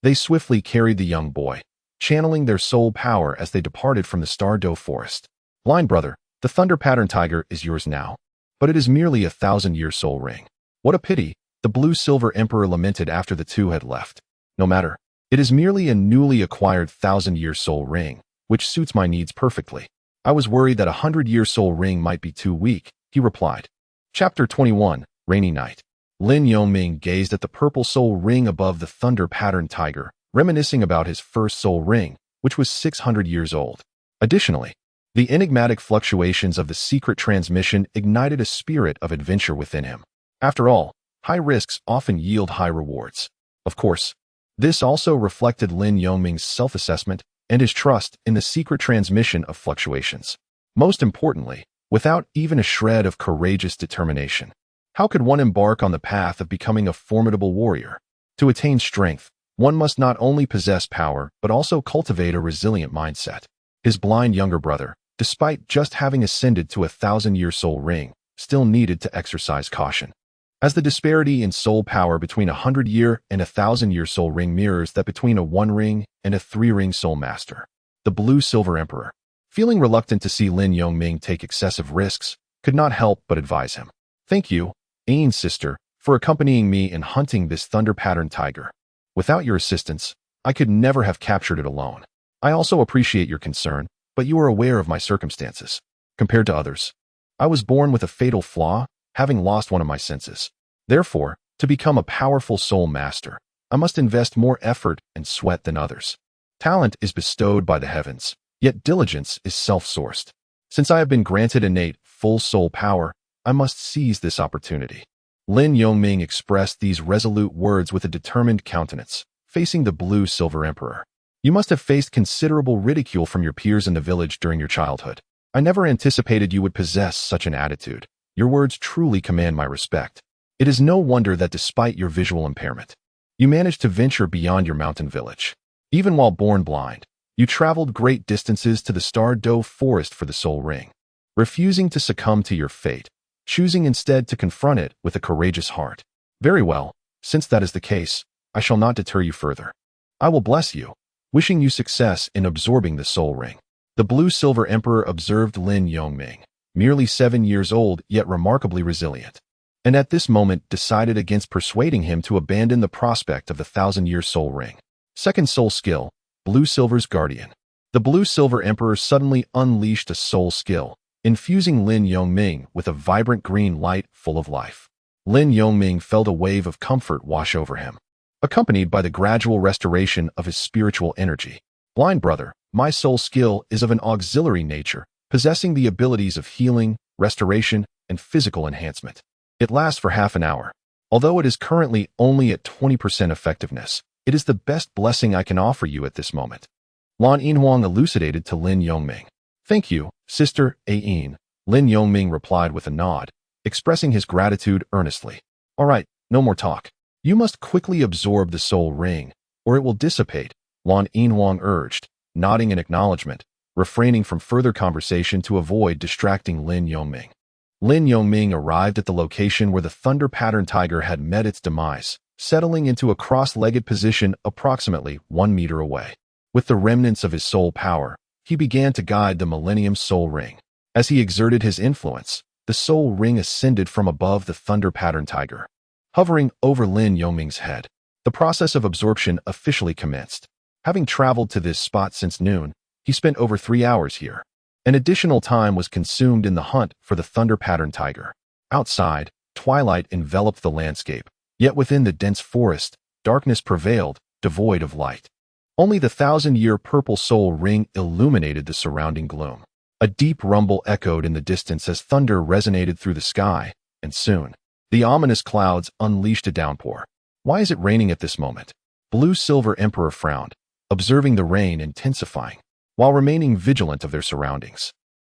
A: They swiftly carried the young boy, channeling their soul power as they departed from the Stardow Forest. Blind brother, the Thunder Pattern Tiger is yours now, but it is merely a 1,000-year soul ring. What a pity, the Blue Silver Emperor lamented after the 2 had left. No matter, it is merely a newly acquired 1,000-year soul ring, which suits my needs perfectly. I was worried that a 100-year soul ring might be too weak, he replied. Chapter 21, Rainy Night. Lin Yongming gazed at the purple soul ring above the Thunder Pattern Tiger, reminiscing about his first soul ring, which was 600 years old. Additionally, the enigmatic fluctuations of the secret transmission ignited a spirit of adventure within him. After all, high risks often yield high rewards. Of course, this also reflected Lin Yongming's self-assessment and his trust in the secret transmission of fluctuations. Most importantly, without even a shred of courageous determination, how could one embark on the path of becoming a formidable warrior? To attain strength, one must not only possess power, but also cultivate a resilient mindset. His blind younger brother, despite just having ascended to a 1,000-year soul ring, still needed to exercise caution. As the disparity in soul power between a 100-year and a 1,000-year soul ring mirrors that between a 1-ring and a 3-ring soul master. The Blue Silver Emperor, feeling reluctant to see Lin Yongming take excessive risks, could not help but advise him. Thank you, Ain's sister, for accompanying me in hunting this Thunder Pattern Tiger. Without your assistance, I could never have captured it alone. I also appreciate your concern, but you are aware of my circumstances. Compared to others, I was born with a fatal flaw, having lost one of my senses. Therefore, to become a powerful soul master, I must invest more effort and sweat than others. Talent is bestowed by the heavens, yet diligence is self-sourced. Since I have been granted innate, full soul power, I must seize this opportunity. Lin Yongming expressed these resolute words with a determined countenance, facing the Blue Silver Emperor. You must have faced considerable ridicule from your peers in the village during your childhood. I never anticipated you would possess such an attitude. Your words truly command my respect. It is no wonder that despite your visual impairment, you managed to venture beyond your mountain village. Even while born blind, You traveled great distances to the Douluo forest for the soul ring, refusing to succumb to your fate, choosing instead to confront it with a courageous heart. Very well, since that is the case, I shall not deter you further. I will bless you, wishing you success in absorbing the soul ring. The blue-silver emperor observed Lin Yongming, merely 7 years old yet remarkably resilient, and at this moment decided against persuading him to abandon the prospect of the 1,000-year soul ring. Second soul skill, blue-silver's guardian. The blue-silver emperor suddenly unleashed a soul skill, infusing Lin Yongming with a vibrant green light full of life. Lin Yongming felt a wave of comfort wash over him, accompanied by the gradual restoration of his spiritual energy. Blind brother, my soul skill is of an auxiliary nature, possessing the abilities of healing, restoration, and physical enhancement. It lasts for half an hour. Although it is currently only at 20% effectiveness, it is the best blessing I can offer you at this moment. Lan Yinhuang elucidated to Lin Yongming. Thank you, Sister Ayin, Lin Yongming replied with a nod, expressing his gratitude earnestly. All right, no more talk. You must quickly absorb the soul ring, or it will dissipate, Lan Yinhuang urged, nodding in acknowledgement, refraining from further conversation to avoid distracting Lin Yongming. Lin Yongming arrived at the location where the thunder-pattern tiger had met its demise, settling into a cross-legged position approximately 1 meter away. With the remnants of his soul power, he began to guide the Millennium Soul Ring. As he exerted his influence, the soul ring ascended from above the thunder-pattern tiger, hovering over Lin Yongming's head. The process of absorption officially commenced. Having traveled to this spot since noon, he spent over 3 hours here. An additional time was consumed in the hunt for the thunder-pattern tiger. Outside, twilight enveloped the landscape, yet within the dense forest, darkness prevailed, devoid of light. Only the 1,000-year purple soul ring illuminated the surrounding gloom. A deep rumble echoed in the distance as thunder resonated through the sky, and soon, the ominous clouds unleashed a downpour. Why is it raining at this moment? Blue-silver emperor frowned, observing the rain intensifying, while remaining vigilant of their surroundings.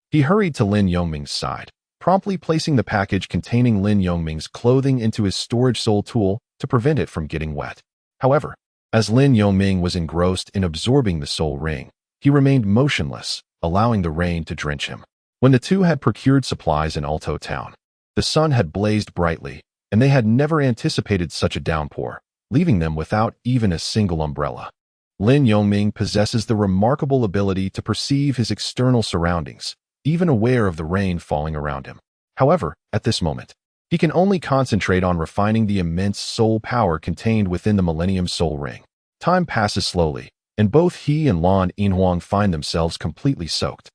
A: He hurried to Lin Yongming's side, promptly placing the package containing Lin Yongming's clothing into his storage soul tool to prevent it from getting wet. However, as Lin Yongming was engrossed in absorbing the soul ring, he remained motionless, allowing the rain to drench him. When the two had procured supplies in Alto Town, the sun had blazed brightly, and they had never anticipated such a downpour, leaving them without even a single umbrella. Lin Yongming possesses the remarkable ability to perceive his external surroundings, even aware of the rain falling around him. However, at this moment, he can only concentrate on refining the immense soul power contained within the Millennium Soul Ring. Time passes slowly, and both he and Lan Yinhuang find themselves completely soaked.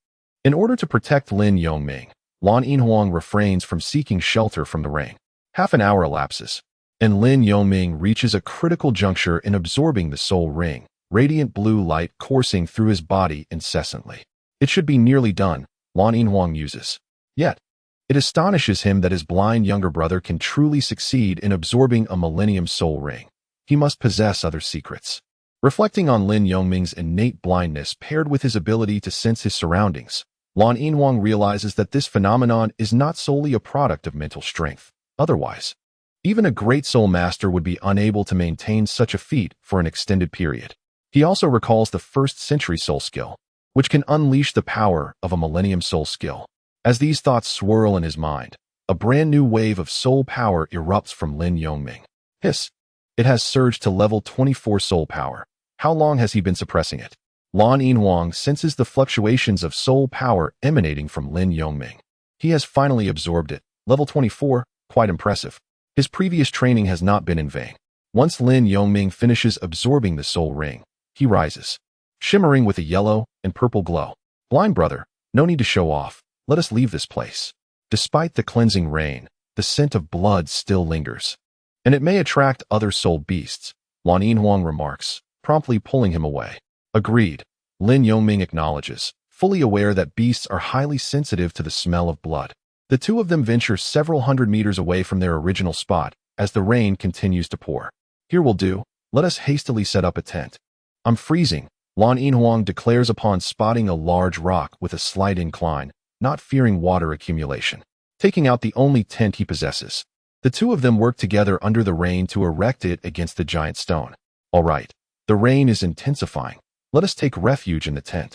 A: In order to protect Lin Yongming, Lan Yinhuang refrains from seeking shelter from the rain. Half an hour elapses, and Lin Yongming reaches a critical juncture in absorbing the soul ring, radiant blue light coursing through his body incessantly. It should be nearly done, Lan Yinhuang muses. Yet, it astonishes him that his blind younger brother can truly succeed in absorbing a Millennium Soul Ring. He must possess other secrets. Reflecting on Lin Yongming's innate blindness paired with his ability to sense his surroundings, Lan Yinhuang realizes that this phenomenon is not solely a product of mental strength. Otherwise, even a great soul master would be unable to maintain such a feat for an extended period. He also recalls the first century soul skill, which can unleash the power of a Millennium Soul skill. As these thoughts swirl in his mind, a brand new wave of soul power erupts from Lin Yongming. Hiss! It has surged to level 24 soul power. How long has he been suppressing it? Lan Yinhuang senses the fluctuations of soul power emanating from Lin Yongming. He has finally absorbed it. Level 24, quite impressive. His previous training has not been in vain. Once Lin Yongming finishes absorbing the soul ring, he rises, shimmering with a yellow and purple glow. Blind brother, no need to show off. Let us leave this place. Despite the cleansing rain, the scent of blood still lingers, and it may attract other soul beasts, Lan Yinhuang remarks, promptly pulling him away. Agreed, Lin Yongming acknowledges, fully aware that beasts are highly sensitive to the smell of blood. The two of them venture several hundred meters away from their original spot as the rain continues to pour. Here will do, let us hastily set up a tent. I'm freezing, Lan Yinhuang declares upon spotting a large rock with a slight incline, not fearing water accumulation. Taking out the only tent he possesses, the two of them work together under the rain to erect it against the giant stone. All right, the rain is intensifying, Let us take refuge in the tent.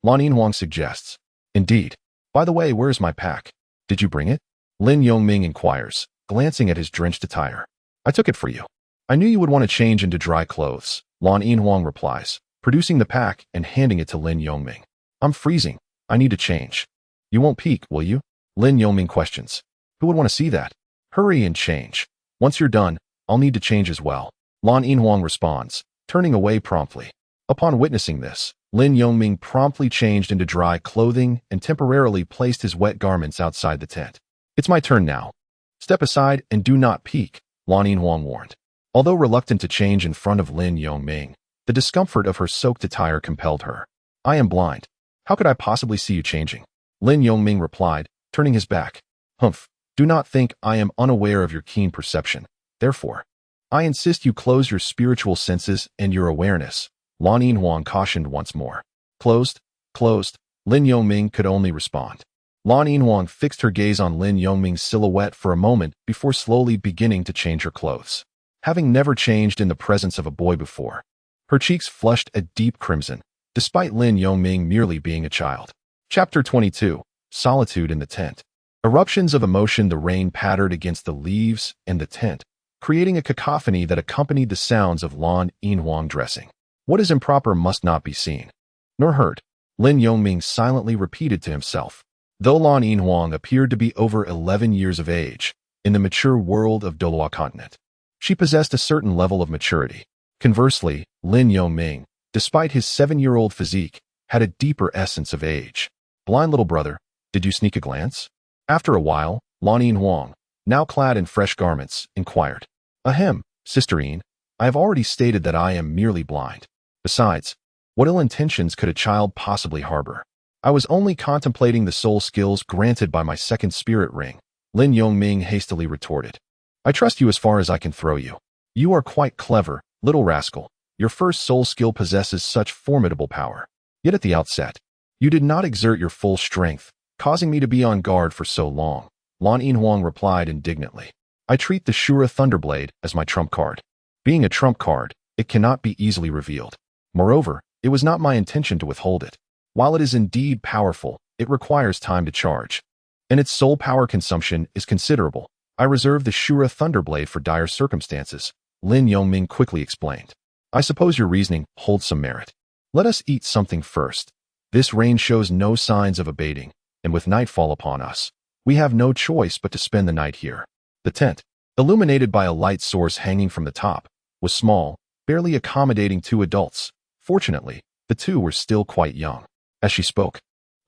A: Lan Yinhuang suggests. Indeed. By the way, where is my pack? Did you bring it? Lin Yongming inquires, glancing at his drenched attire. I took it for you. I knew you would want to change into dry clothes, Lan Yinhuang replies, producing the pack and handing it to Lin Yongming. I'm freezing. I need to change. You won't peek, will you? Lin Yongming questions. Who would want to see that? Hurry and change. Once you're done, I'll need to change as well. Lan Yinhuang responds, turning away promptly. Upon witnessing this, Lin Yongming promptly changed into dry clothing and temporarily placed his wet garments outside the tent. It's my turn now. Step aside and do not peek, Lan Yinhuang warned. Although reluctant to change in front of Lin Yongming, the discomfort of her soaked attire compelled her. I am blind. How could I possibly see you changing? Lin Yongming replied, turning his back. Humph. Do not think I am unaware of your keen perception. Therefore, I insist you close your spiritual senses and your awareness, Lan Yinhuang cautioned once more. Closed? Closed. Lin Yongming could only respond. Lan Yinhuang fixed her gaze on Lin Yongming's silhouette for a moment before slowly beginning to change her clothes. Having never changed in the presence of a boy before, her cheeks flushed a deep crimson, despite Lin Yongming merely being a child. Chapter 22. Solitude in the Tent. Eruptions of emotion. The rain pattered against the leaves and the tent, creating a cacophony that accompanied the sounds of Lan Yinhuang dressing. What is improper must not be seen, nor heard, Lin Yongming silently repeated to himself. Though Lan Yinhuang appeared to be over 11 years of age, in the mature world of Douluo continent, she possessed a certain level of maturity. Conversely, Lin Yongming, despite his 7-year-old physique, had a deeper essence of age. Blind little brother, did you sneak a glance? After a while, Lan Yinhuang, now clad in fresh garments, inquired. Ahem, sisterine, I have already stated that I am merely blind. Besides, what ill intentions could a child possibly harbor? I was only contemplating the soul skills granted by my second spirit ring, Lin Yongming hastily retorted. I trust you as far as I can throw you. You are quite clever, little rascal. Your first soul skill possesses such formidable power. Yet at the outset, you did not exert your full strength, causing me to be on guard for so long, Lan Yinhuang replied indignantly. I treat the Shura Thunderblade as my trump card. Being a trump card, it cannot be easily revealed. Moreover, it was not my intention to withhold it. While it is indeed powerful, it requires time to charge, and its soul power consumption is considerable. I reserve the Shura Thunderblade for dire circumstances, Lin Yongming quickly explained. I suppose your reasoning holds some merit. Let us eat something first. This rain shows no signs of abating, and with nightfall upon us, we have no choice but to spend the night here. The tent, illuminated by a light source hanging from the top, was small, barely accommodating 2 adults. Fortunately, the 2 were still quite young. As she spoke,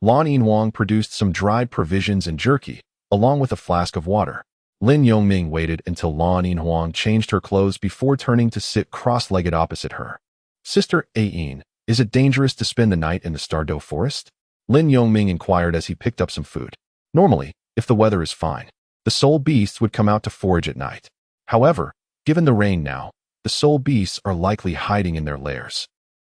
A: Lan Yinhuang produced some dried provisions and jerky, along with a flask of water. Lin Yongming waited until Lan Yinhuang changed her clothes before turning to sit cross-legged opposite her. Sister Ayin, is it dangerous to spend the night in the Stardow forest? Lin Yongming inquired as he picked up some food. Normally, if the weather is fine, the soul beasts would come out to forage at night. However, given the rain now, the soul beasts are likely hiding in their lairs,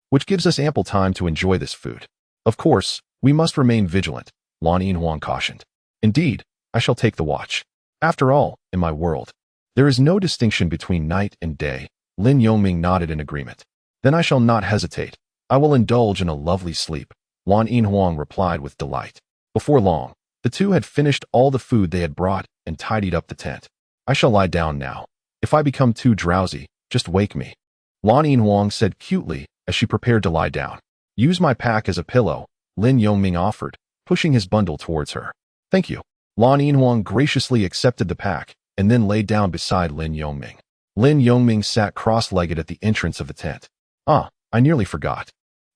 A: which gives us ample time to enjoy this food. Of course, we must remain vigilant, Lan Yinhuang cautioned. Indeed, I shall take the watch. After all, in my world, there is no distinction between night and day. Lin Yongming nodded in agreement. Then I shall not hesitate. I will indulge in a lovely sleep, Lan Yinhuang replied with delight. Before long, the 2 had finished all the food they had brought and tidied up the tent. I shall lie down now. If I become too drowsy, just wake me, Lan Yinhuang said cutely as she prepared to lie down. Use my pack as a pillow, Lin Yongming offered, pushing his bundle towards her. Thank you. Lan Yinhuang graciously accepted the pack and then lay down beside Lin Yongming. Lin Yongming sat cross-legged at the entrance of the tent. Ah, I nearly forgot.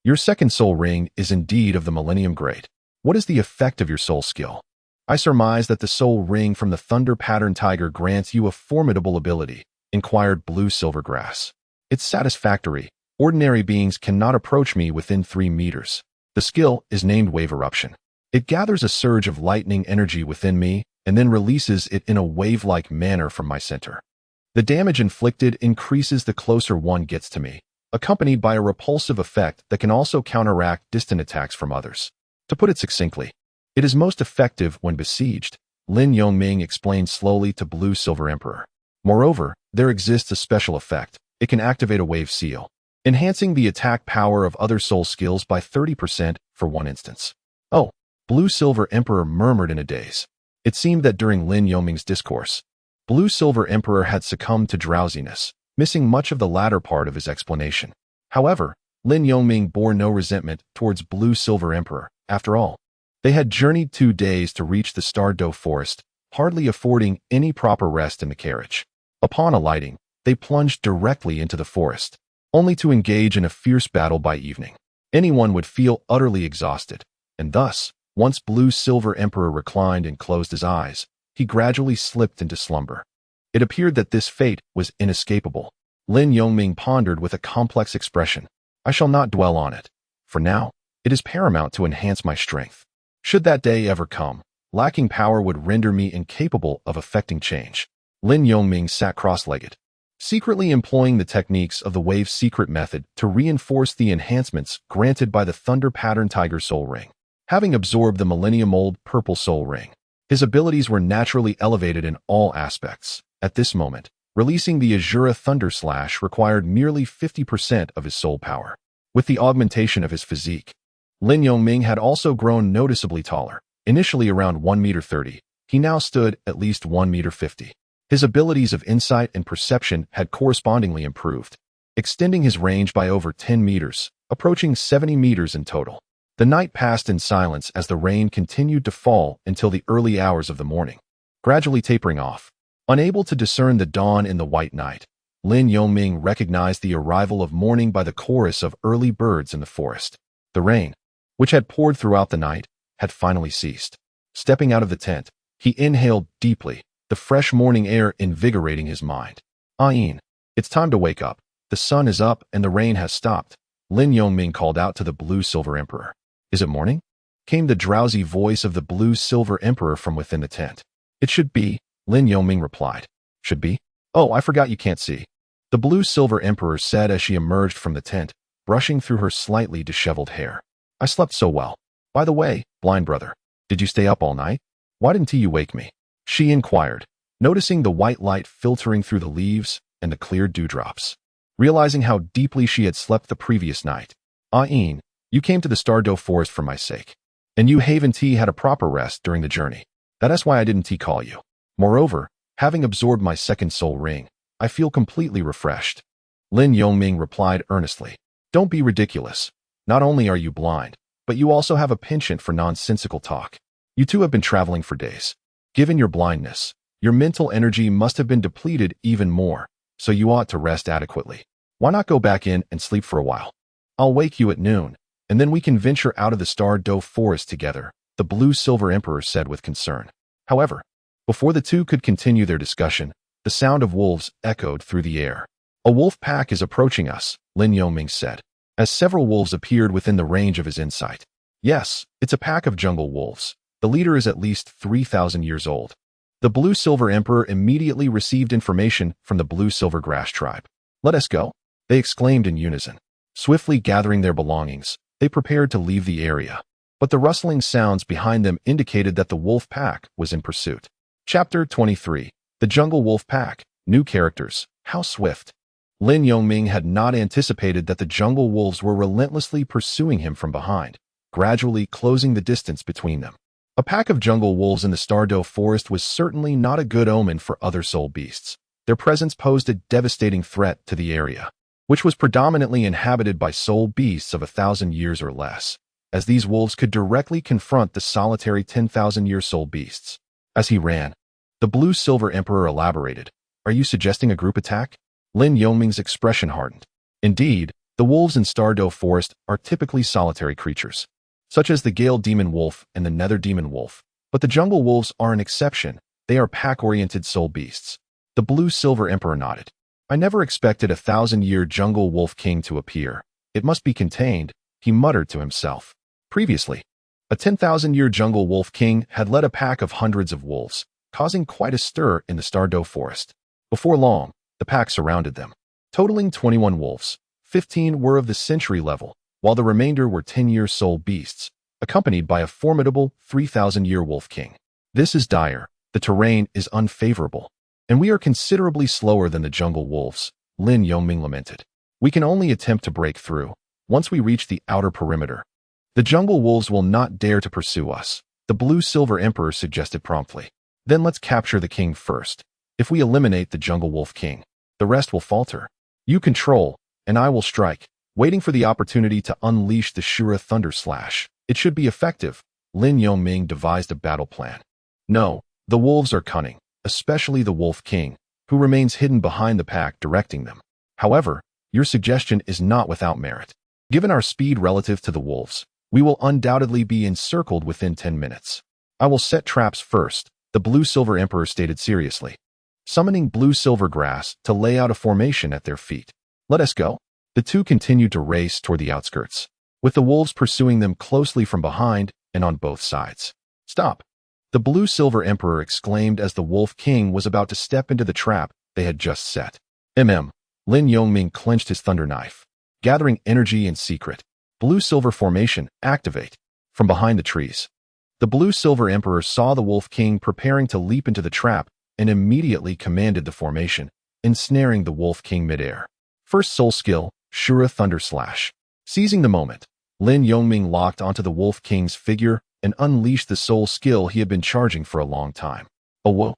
A: Your second soul ring is indeed of the Millennium grade. What is the effect of your soul skill? I surmise that the soul ring from the Thunder Pattern Tiger grants you a formidable ability, inquired Blue Silvergrass. It's satisfactory. Ordinary beings cannot approach me within 3 meters. The skill is named Wave Eruption. It gathers a surge of lightning energy within me and then releases it in a wave-like manner from my center. The damage inflicted increases the closer one gets to me, accompanied by a repulsive effect that can also counteract distant attacks from others. To put it succinctly, it is most effective when besieged, Lin Yongming explained slowly to Blue Silver Emperor. Moreover, there exists a special effect. It can activate a wave seal. enhancing the attack power of other soul skills by 30% for one instance. Oh, Blue Silver Emperor murmured in a daze. It seemed that during Lin Yoming's discourse, Blue Silver Emperor had succumbed to drowsiness, missing much of the latter part of his explanation. However, Lin Yoming bore no resentment towards Blue Silver Emperor. After all, they had journeyed 2 days to reach the Douluo forest, hardly affording any proper rest in the carriage. Upon alighting, they plunged directly into the forest, only to engage in a fierce battle by evening. Anyone would feel utterly exhausted, and thus, once Blue Silver Emperor reclined and closed his eyes, he gradually slipped into slumber. It appeared that this fate was inescapable. Lin Yoming pondered with a complex expression. I shall not dwell on it. For now, it is paramount to enhance my strength. Should that day ever come, lacking power would render me incapable of effecting change. Lin Yoming sat cross-legged, secretly employing the techniques of the Wave Secret method to reinforce the enhancements granted by the Thunder Pattern Tiger Soul Ring. Having absorbed the Millennium-old Purple Soul Ring, his abilities were naturally elevated in all aspects. At this moment, releasing the Azura Thunder Slash required merely 50% of his soul power. With the augmentation of his physique, Lin Yoming had also grown noticeably taller. Initially around 1.30 m, he now stood at least 1.50 m. His abilities of insight and perception had correspondingly improved, extending his range by over 10 meters, approaching 70 meters in total. The night passed in silence as the rain continued to fall until the early hours of the morning, gradually tapering off. Unable to discern the dawn in the white night, Lin Yoming recognized the arrival of morning by the chorus of early birds in the forest. The rain, which had poured throughout the night, had finally ceased. Stepping out of the tent, he inhaled deeply, the fresh morning air invigorating his mind. Ayin, it's time to wake up. The sun is up and the rain has stopped. Lin Yoming called out to the Blue Silver Emperor. Is it morning? Came the drowsy voice of the Blue Silver Emperor from within the tent. It should be, Lin Yoming replied. Should be? Oh, I forgot you can't see. The Blue Silver Emperor said as she emerged from the tent, brushing through her slightly disheveled hair. I slept so well. By the way, blind brother, did you stay up all night? Why didn't you wake me? She inquired, noticing the white light filtering through the leaves and the clear dewdrops. Realizing how deeply she had slept the previous night. Ayin, you came to the Douluo forest for my sake. And you Haven T had a proper rest during the journey. That is why I didn't call you. Moreover, having absorbed my second soul ring, I feel completely refreshed. Lin Yoming replied earnestly. Don't be ridiculous. Not only are you blind, but you also have a penchant for nonsensical talk. You two have been traveling for days. Given your blindness, your mental energy must have been depleted even more, so you ought to rest adequately. Why not go back in and sleep for a while? I'll wake you at noon, and then we can venture out of the Douluo forest together, the Blue Silver Emperor said with concern. However, before the two could continue their discussion, the sound of wolves echoed through the air. A wolf pack is approaching us, Lin Yoming said, as several wolves appeared within the range of his insight. Yes, it's a pack of jungle wolves. The leader is at least 3,000 years old. The Blue Silver Emperor immediately received information from the Blue Silver Grass tribe. Let us go, they exclaimed in unison. Swiftly gathering their belongings, they prepared to leave the area. But the rustling sounds behind them indicated that the wolf pack was in pursuit. Chapter 23. The Jungle Wolf Pack. New characters. How swift. Lin Yoming had not anticipated that the jungle wolves were relentlessly pursuing him from behind, gradually closing the distance between them. A pack of jungle wolves in the Douluo forest was certainly not a good omen for other soul beasts. Their presence posed a devastating threat to the area, which was predominantly inhabited by soul beasts of 1,000 years or less, as these wolves could directly confront the solitary 10,000-year soul beasts. As he ran, the Blue Silver Emperor elaborated, Are you suggesting a group attack? Lin Yoming's expression hardened. Indeed, the wolves in Douluo forest are typically solitary creatures, such as the Gale Demon Wolf and the Nether Demon Wolf, but the jungle wolves are an exception. They are pack-oriented soul beasts. The Blue Silver Emperor nodded. I never expected a 1,000-year jungle wolf king to appear. It must be contained, he muttered to himself. Previously, a 10,000-year jungle wolf king had led a pack of hundreds of wolves, causing quite a stir in the Douluo forest. Before long, the pack surrounded them, totaling 21 wolves. 15 were of the century level, while the remainder were 10-year soul beasts, accompanied by a formidable 3,000-year wolf king. This is dire, the terrain is unfavorable, and we are considerably slower than the jungle wolves, Lin Yoming lamented. We can only attempt to break through. Once we reach the outer perimeter, the jungle wolves will not dare to pursue us, the blue-silver emperor suggested promptly. Then let's capture the king first. If we eliminate the jungle wolf king, the rest will falter. You control, and I will strike, waiting for the opportunity to unleash the Shura Thunder Slash. It should be effective. Lin Yongming devised a battle plan. No, the wolves are cunning, especially the wolf king, who remains hidden behind the pack directing them. However, your suggestion is not without merit. Given our speed relative to the wolves, we will undoubtedly be encircled within 10 minutes. I will set traps first, the blue-silver emperor stated seriously, summoning blue-silver grass to lay out a formation at their feet. Let us go. The two continued to race toward the outskirts, with the wolves pursuing them closely from behind and on both sides. Stop! The blue-silver emperor exclaimed as the wolf king was about to step into the trap they had just set. Lin Yongming clenched his thunder knife, gathering energy in secret. Blue-silver formation, activate. From behind the trees, the blue-silver emperor saw the wolf king preparing to leap into the trap and immediately commanded the formation, ensnaring the wolf king midair. First soul skill, Shura Thunder Slash. Seizing the moment, Lin Yongming locked onto the wolf king's figure and unleashed the soul skill he had been charging for a long time. Oh whoa!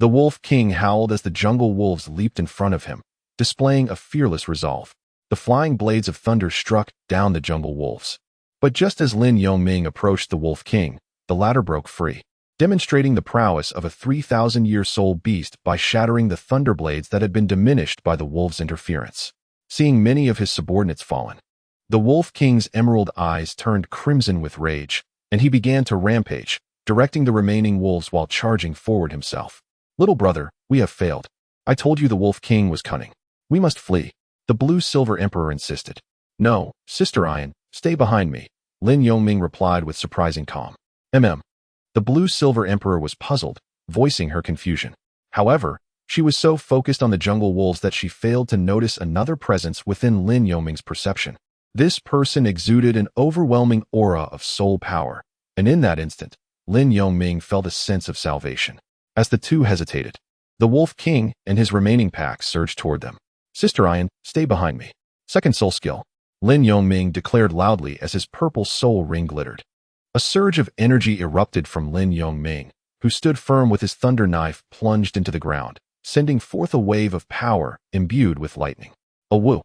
A: The wolf king howled as the jungle wolves leaped in front of him, displaying a fearless resolve. The flying blades of thunder struck down the jungle wolves. But just as Lin Yongming approached the wolf king, the latter broke free, demonstrating the prowess of a 3,000-year soul beast by shattering the thunder blades that had been diminished by the wolves' interference. Seeing many of his subordinates fallen, the wolf king's emerald eyes turned crimson with rage, and he began to rampage, directing the remaining wolves while charging forward himself. Little brother, we have failed. I told you the wolf king was cunning. We must flee. The blue-silver emperor insisted. No, Sister Ian, stay behind me, Lin Yongming replied with surprising calm. The blue-silver emperor was puzzled, voicing her confusion. However, she was so focused on the jungle wolves that she failed to notice another presence within Lin Yongming's perception. This person exuded an overwhelming aura of soul power, and in that instant, Lin Yongming felt a sense of salvation. As the two hesitated, the wolf king and his remaining pack surged toward them. Sister Ian, stay behind me. Second soul skill, Lin Yongming declared loudly as his purple soul ring glittered. A surge of energy erupted from Lin Yongming, who stood firm with his thunder knife plunged into the ground, sending forth a wave of power imbued with lightning. Oh woo!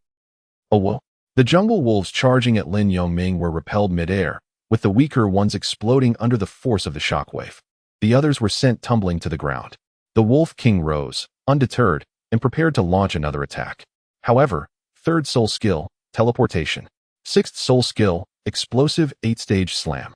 A: Oh whoa! The jungle wolves charging at Lin Yongming were repelled midair, with the weaker ones exploding under the force of the shockwave. The others were sent tumbling to the ground. The wolf king rose, undeterred, and prepared to launch another attack. However, third soul skill, teleportation. Sixth soul skill, explosive 8-stage slam.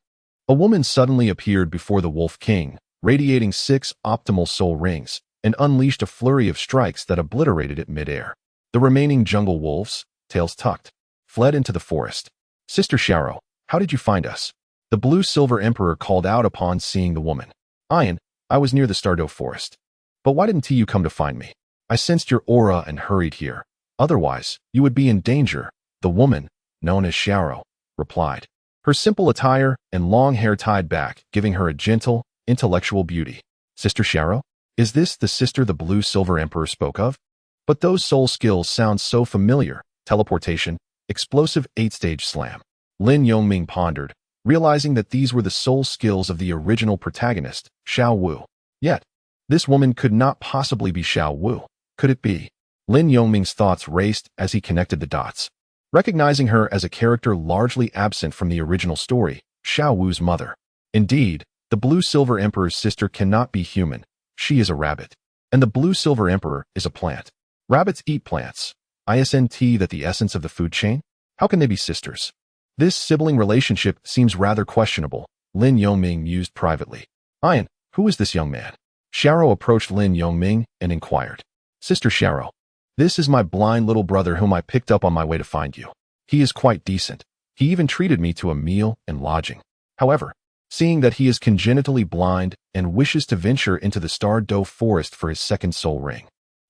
A: A woman suddenly appeared before the wolf king, radiating 6 optimal soul rings, and unleashed a flurry of strikes that obliterated it midair. The remaining jungle wolves, tails tucked, fled into the forest. Sister Xiao, how did you find us? The blue-silver emperor called out upon seeing the woman. Ian, I was near the Stardow forest. But why didn't you come to find me? I sensed your aura and hurried here. Otherwise, you would be in danger, the woman, known as Xiao, replied. Her simple attire and long hair tied back, giving her a gentle, intellectual beauty. Sister Xiao? Is this the sister the blue-silver emperor spoke of? But those soul skills sound so familiar. Teleportation, explosive 8-stage slam. Lin Yongming pondered, realizing that these were the soul skills of the original protagonist, Xiao Wu. Yet, this woman could not possibly be Xiao Wu. Could it be? Lin Yongming's thoughts raced as he connected the dots, recognizing her as a character largely absent from the original story, Xiao Wu's mother. Indeed, the blue-silver emperor's sister cannot be human. She is a rabbit. And the blue-silver emperor is a plant. Rabbits eat plants. Isn't that the essence of the food chain? How can they be sisters? This sibling relationship seems rather questionable, Lin Yongming mused privately. Ian, who is this young man? Xiao approached Lin Yongming and inquired. Sister Xiao, this is my blind little brother whom I picked up on my way to find you. He is quite decent. He even treated me to a meal and lodging. However, seeing that he is congenitally blind and wishes to venture into the Stardow forest for his second soul ring,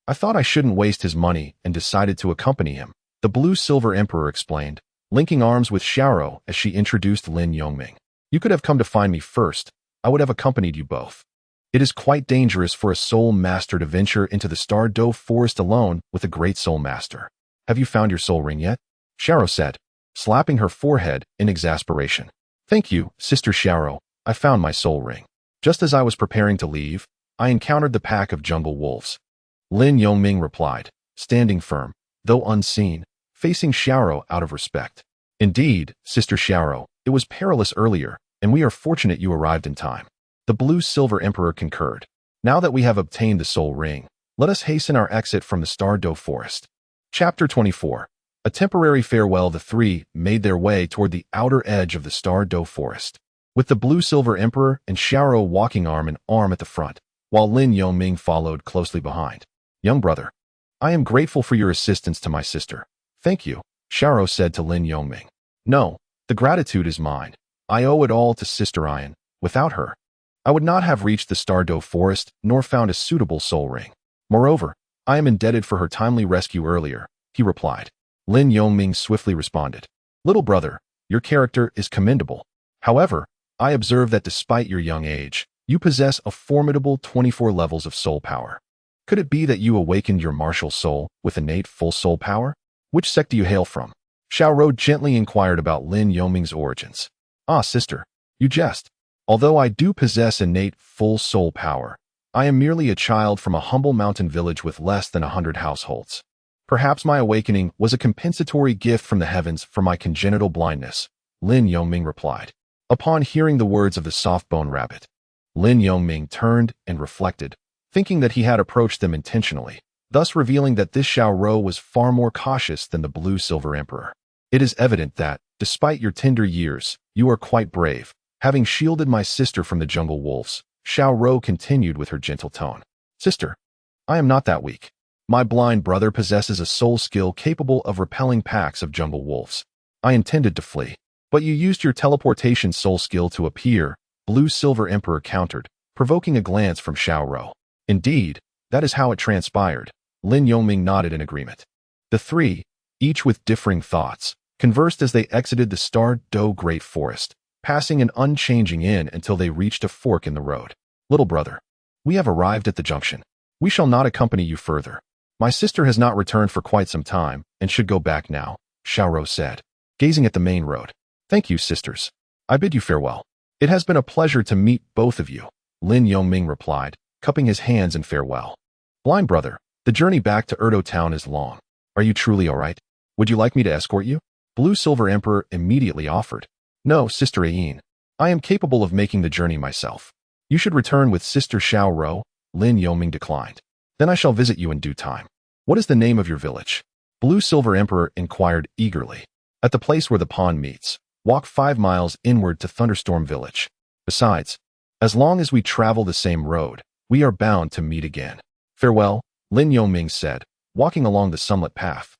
A: I thought I shouldn't waste his money and decided to accompany him, the blue-silver emperor explained, linking arms with Xiao as she introduced Lin Yongming. You could have come to find me first. I would have accompanied you both. It is quite dangerous for a soul master to venture into the Stardow forest alone with a great soul master. Have you found your soul ring yet? Xiao said, slapping her forehead in exasperation. Thank you, Sister Xiao. I found my soul ring. Just as I was preparing to leave, I encountered the pack of jungle wolves. Lin Yongming replied, standing firm, though unseen, facing Xiao out of respect. Indeed, Sister Xiao, it was perilous earlier, and we are fortunate you arrived in time. The Blue-Silver Emperor concurred. Now that we have obtained the soul ring, let us hasten our exit from the Douluo forest. Chapter 24. A temporary farewell. The three made their way toward the outer edge of the Douluo forest, with the Blue-Silver Emperor and Xiao walking arm in arm at the front, while Lin Yongming followed closely behind. Young brother, I am grateful for your assistance to my sister. Thank you, Xiao said to Lin Yongming. No, the gratitude is mine. I owe it all to Sister Ayan. Without her, I would not have reached the Douluo forest nor found a suitable soul ring. Moreover, I am indebted for her timely rescue earlier, he replied. Lin Yongming swiftly responded. Little brother, your character is commendable. However, I observe that despite your young age, you possess a formidable 24 levels of soul power. Could it be that you awakened your martial soul with innate full soul power? Which sect do you hail from? Xiao gently inquired about Lin Yongming's origins. Ah, sister, you jest. Although I do possess innate full soul power, I am merely a child from a humble mountain village with less than 100 households. Perhaps my awakening was a compensatory gift from the heavens for my congenital blindness, Lin Yongming replied. Upon hearing the words of the soft-bone rabbit, Lin Yongming turned and reflected, thinking that he had approached them intentionally, thus revealing that this Xiao was far more cautious than the Blue-Silver Emperor. It is evident that, despite your tender years, you are quite brave. Having shielded my sister from the jungle wolves, Xiao continued with her gentle tone. Sister, I am not that weak. My blind brother possesses a soul skill capable of repelling packs of jungle wolves. I intended to flee, but you used your teleportation soul skill to appear, Blue-Silver Emperor countered, provoking a glance from Xiao. Indeed, that is how it transpired. Lin Yongming nodded in agreement. The three, each with differing thoughts, conversed as they exited the Douluo Great Forest, passing an unchanging inn until they reached a fork in the road. Little brother, we have arrived at the junction. We shall not accompany you further. My sister has not returned for quite some time and should go back now, Xiao said, gazing at the main road. Thank you, sisters. I bid you farewell. It has been a pleasure to meet both of you, Lin Yongming replied, cupping his hands in farewell. Blind brother, the journey back to Douluo town is long. Are you truly all right? Would you like me to escort you? Blue-Silver Emperor immediately offered. No, Sister Ayan. I am capable of making the journey myself. You should return with Sister Xiao, Lin Yongming declined. Then I shall visit you in due time. What is the name of your village? Blue-Silver Emperor inquired eagerly. At the place where the pond meets, walk 5 miles inward to Thunderstorm Village. Besides, as long as we travel the same road, we are bound to meet again. Farewell, Lin Yongming said, walking along the sunlit path.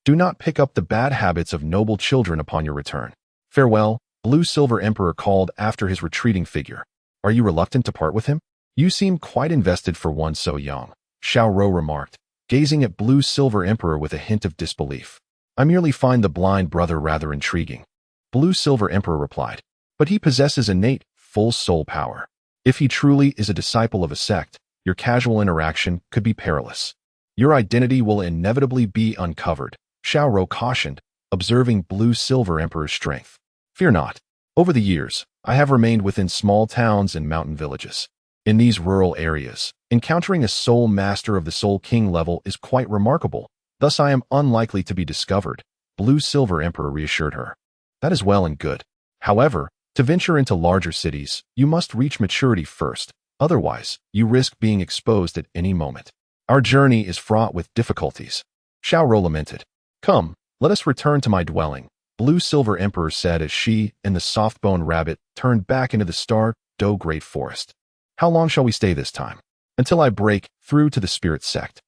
A: Do not pick up the bad habits of noble children upon your return. Farewell, Blue-Silver Emperor called after his retreating figure. Are you reluctant to part with him? You seem quite invested for one so young, Xiao remarked, gazing at Blue-Silver Emperor with a hint of disbelief. I merely find the blind brother rather intriguing. Blue-Silver Emperor replied. But he possesses innate, full soul power. If he truly is a disciple of a sect, your casual interaction could be perilous. Your identity will inevitably be uncovered, Xiao cautioned, observing Blue-Silver Emperor's strength. Fear not. Over the years, I have remained within small towns and mountain villages. In these rural areas, encountering a soul master of the Soul King level is quite remarkable. Thus I am unlikely to be discovered, Blue-Silver Emperor reassured her. That is well and good. However, to venture into larger cities, you must reach maturity first. Otherwise, you risk being exposed at any moment. Our journey is fraught with difficulties. Xiao lamented. Come, let us return to my dwelling, Blue-Silver Emperor said as she and the soft-bone rabbit turned back into the Douluo Great Forest. How long shall we stay this time? Until I break through to the spirit sect.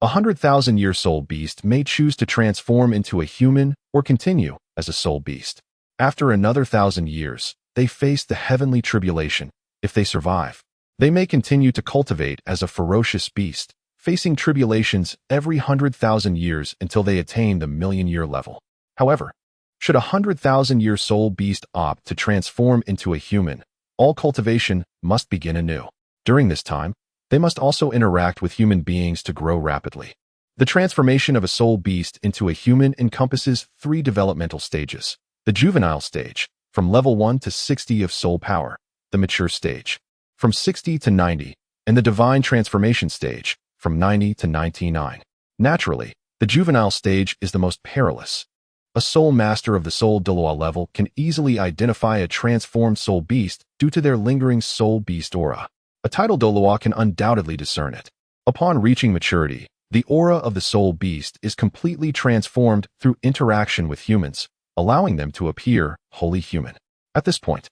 A: 100,000-year soul beast may choose to transform into a human or continue as a soul beast. After another 1,000 years, they face the heavenly tribulation. If they survive, they may continue to cultivate as a ferocious beast, facing tribulations every 100,000 years until they attain the million-year level. However, should a 100,000-year soul beast opt to transform into a human, all cultivation must begin anew. During this time, they must also interact with human beings to grow rapidly. The transformation of a soul beast into a human encompasses 3 developmental stages. The juvenile stage, from level 1 to 60 of soul power. The mature stage, from 60 to 90. And the divine transformation stage, from 90 to 99. Naturally, the juvenile stage is the most perilous. A soul master of the soul Douluo level can easily identify a transformed soul beast due to their lingering soul beast aura. A title Douluo can undoubtedly discern it. Upon reaching maturity, the aura of the soul beast is completely transformed through interaction with humans, allowing them to appear wholly human. At this point,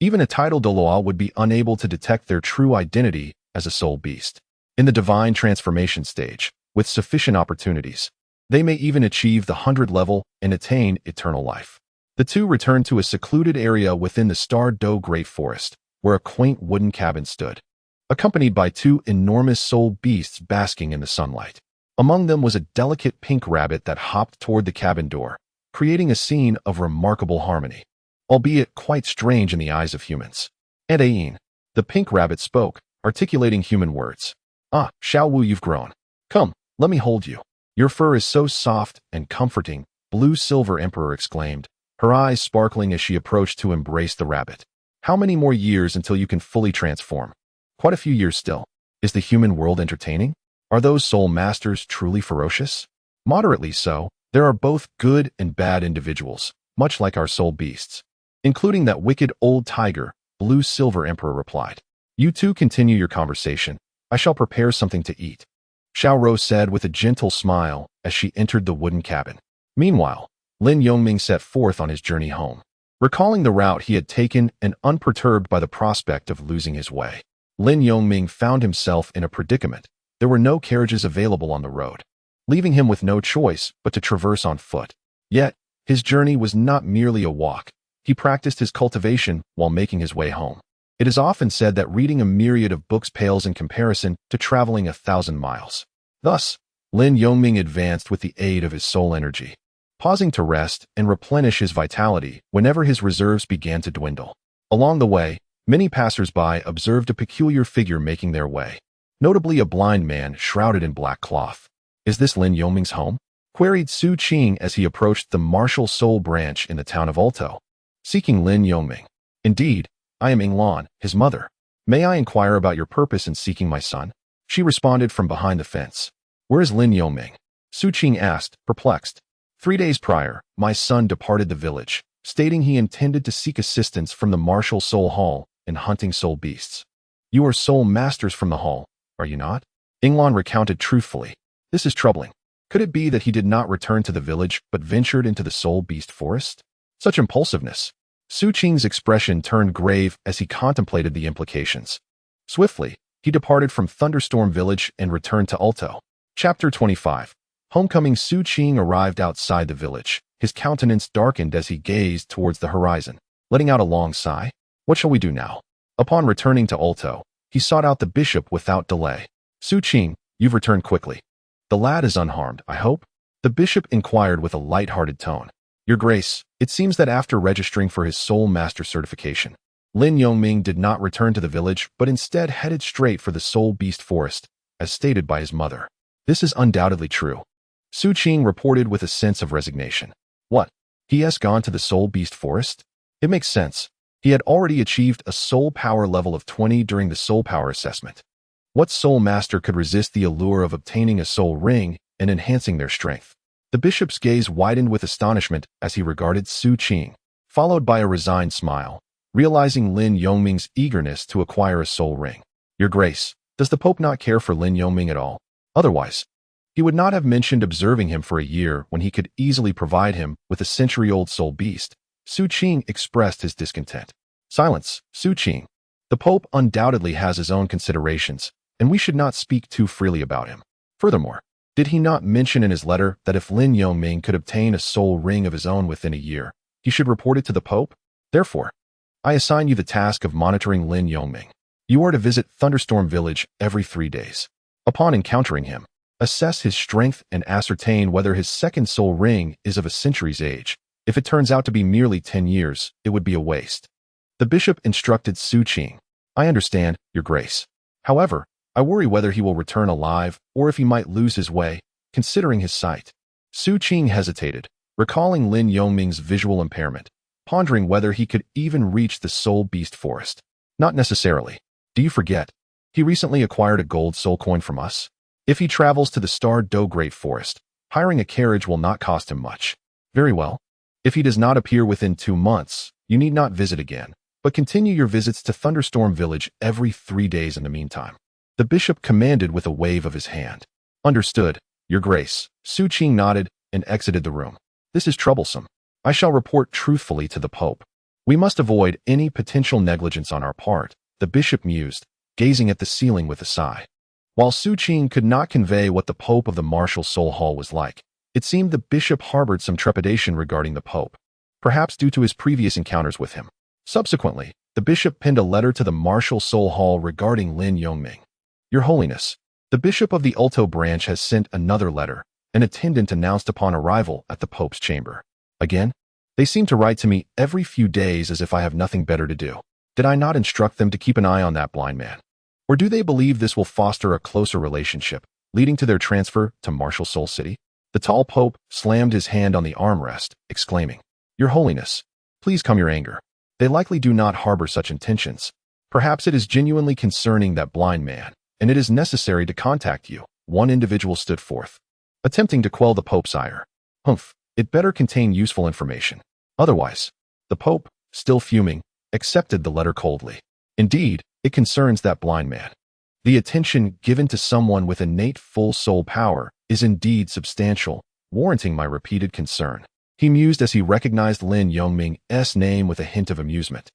A: even a title Douluo would be unable to detect their true identity as a soul beast. In the divine transformation stage, with sufficient opportunities, they may even achieve the 100 level and attain eternal life. The two returned to a secluded area within the Star Do Great Forest, where a quaint wooden cabin stood, accompanied by 2 enormous soul beasts basking in the sunlight. Among them was a delicate pink rabbit that hopped toward the cabin door, creating a scene of remarkable harmony, albeit quite strange in the eyes of humans. And Ayin, the pink rabbit spoke, articulating human words. "Ah, Xiao Wu, you've grown. Come, let me hold you. Your fur is so soft and comforting," Blue Silver Emperor exclaimed, her eyes sparkling as she approached to embrace the rabbit. "How many more years until you can fully transform?" "Quite a few years still. Is the human world entertaining? Are those soul masters truly ferocious?" "Moderately so. There are both good and bad individuals, much like our soul beasts, including that wicked old tiger," Blue Silver Emperor replied. "You two continue your conversation. I shall prepare something to eat," Xiao Rou said with a gentle smile as she entered the wooden cabin. Meanwhile, Lin Yongming set forth on his journey home. Recalling the route he had taken and unperturbed by the prospect of losing his way, Lin Yongming found himself in a predicament. There were no carriages available on the road, leaving him with no choice but to traverse on foot. Yet, his journey was not merely a walk. He practiced his cultivation while making his way home. It is often said that reading a myriad of books pales in comparison to traveling 1,000 miles. Thus, Lin Yongming advanced with the aid of his soul energy, pausing to rest and replenish his vitality whenever his reserves began to dwindle. Along the way, many passers-by observed a peculiar figure making their way, notably a blind man shrouded in black cloth. "Is this Lin Yongming's home?" queried Su Qing as he approached the martial soul branch in the town of Ulto, seeking Lin Yongming. "Indeed, I am Inglan, his mother. May I inquire about your purpose in seeking my son?" she responded from behind the fence. "Where is Lin Yongming?" Su Qing asked, perplexed. 3 days prior, my son departed the village, stating he intended to seek assistance from the martial soul hall in hunting soul beasts. "You are soul masters from the hall, are you not?" Inglan recounted truthfully. "This is troubling. Could it be that he did not return to the village but ventured into the soul beast forest? Such impulsiveness." Su Qing's expression turned grave as he contemplated the implications. Swiftly, he departed from Thunderstorm Village and returned to Ulto. Chapter 25. Homecoming. Su Qing arrived outside the village. His countenance darkened as he gazed towards the horizon, letting out a long sigh. "What shall we do now?" Upon returning to Ulto, he sought out the bishop without delay. "Su Qing, you've returned quickly. The lad is unharmed, I hope?" The bishop inquired with a light-hearted tone. "Your Grace, it seems that after registering for his soul master certification, Lin Yongming did not return to the village but instead headed straight for the soul beast forest, as stated by his mother." "This is undoubtedly true," Su Qing reported with a sense of resignation. "What? He has gone to the soul beast forest? It makes sense. He had already achieved a soul power level of 20 during the soul power assessment. What soul master could resist the allure of obtaining a soul ring and enhancing their strength?" The bishop's gaze widened with astonishment as he regarded Su Qing, followed by a resigned smile, realizing Lin Yongming's eagerness to acquire a soul ring. "Your Grace, does the Pope not care for Lin Yongming at all? Otherwise, he would not have mentioned observing him for a year when he could easily provide him with a century-old soul beast." Su Qing expressed his discontent. "Silence, Su Qing. The Pope undoubtedly has his own considerations, and we should not speak too freely about him. Furthermore, did he not mention in his letter that if Lin Yongming could obtain a soul ring of his own within a year, he should report it to the Pope? Therefore, I assign you the task of monitoring Lin Yongming. You are to visit Thunderstorm Village every 3 days. Upon encountering him, assess his strength and ascertain whether his second soul ring is of a century's age. If it turns out to be merely 10 years, it would be a waste." The bishop instructed Su Qing. "I understand, Your Grace. However, I worry whether he will return alive or if he might lose his way. considering his sight. Su Qing hesitated, recalling Lin Yongming's visual impairment, pondering whether he could even reach the Soul Beast Forest. Not necessarily. Do you forget? He recently acquired a gold soul coin from us. If he travels to the Star Do Great Forest, hiring a carriage will not cost him much. Very well. If he does not appear within 2 months, you need not visit again, but continue your visits to Thunderstorm Village every 3 days in the meantime. The bishop commanded with a wave of his hand. Understood, Your Grace. Su Qing nodded and exited the room. This is troublesome. I shall report truthfully to the Pope. We must avoid any potential negligence on our part, the bishop mused, gazing at the ceiling with a sigh. While Su Qing could not convey what the Pope of the Martial Soul Hall was like, it seemed the bishop harbored some trepidation regarding the Pope, perhaps due to his previous encounters with him. Subsequently, the bishop penned a letter to the Martial Soul Hall regarding Lin Yongming. Your Holiness, the bishop of the Ulto branch has sent another letter, an attendant announced upon arrival at the Pope's chamber. Again? They seem to write to me every few days as if I have nothing better to do. Did I not instruct them to keep an eye on that blind man? Or do they believe this will foster a closer relationship, leading to their transfer to Martial Soul City? The tall Pope slammed his hand on the armrest, exclaiming, Your Holiness, please calm your anger. They likely do not harbor such intentions. Perhaps it is genuinely concerning that blind man, and it is necessary to contact you. One individual stood forth, attempting to quell the Pope's ire. Humph, it better contain useful information. Otherwise, the Pope, still fuming, accepted the letter coldly. Indeed, it concerns that blind man. The attention given to someone with innate full soul power is indeed substantial, warranting my repeated concern. He mused as he recognized Lin Yongming's name with a hint of amusement.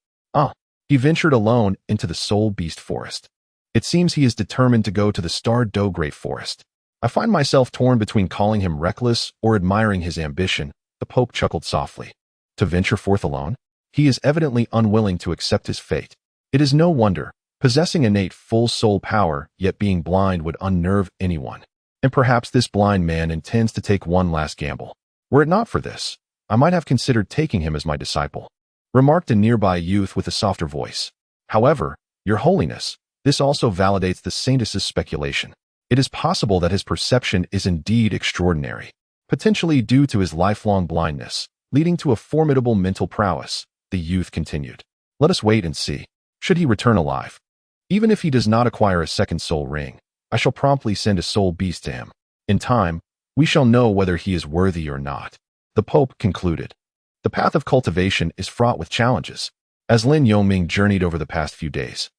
A: He ventured alone into the Soul Beast Forest. It seems he is determined to go to the Star Do Great Forest. I find myself torn between calling him reckless or admiring his ambition, the Pope chuckled softly. To venture forth alone? He is evidently unwilling to accept his fate. It is no wonder. Possessing innate full soul power, yet being blind would unnerve anyone. And perhaps this blind man intends to take one last gamble. Were it not for this, I might have considered taking him as my disciple, remarked a nearby youth with a softer voice. However, Your Holiness, this also validates the saintess's speculation. It is possible that his perception is indeed extraordinary, potentially due to his lifelong blindness, leading to a formidable mental prowess, the youth continued. Let us wait and see. Should he return alive? Even if he does not acquire a second soul ring, I shall promptly send a soul beast to him. In time, we shall know whether he is worthy or not. The Pope concluded. The path of cultivation is fraught with challenges, as Lin Yongming journeyed over the past few days.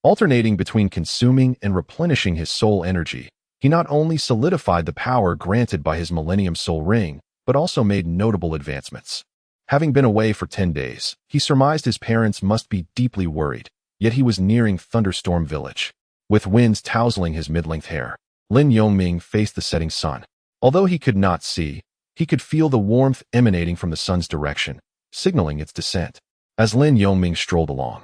A: Alternating between consuming and replenishing his soul energy, he not only solidified the power granted by his Millennium Soul Ring, but also made notable advancements. Having been away for 10 days, he surmised his parents must be deeply worried, yet he was nearing Thunderstorm Village. With winds tousling his mid-length hair, Lin Yongming faced the setting sun. Although he could not see, he could feel the warmth emanating from the sun's direction, signaling its descent. As Lin Yongming strolled along,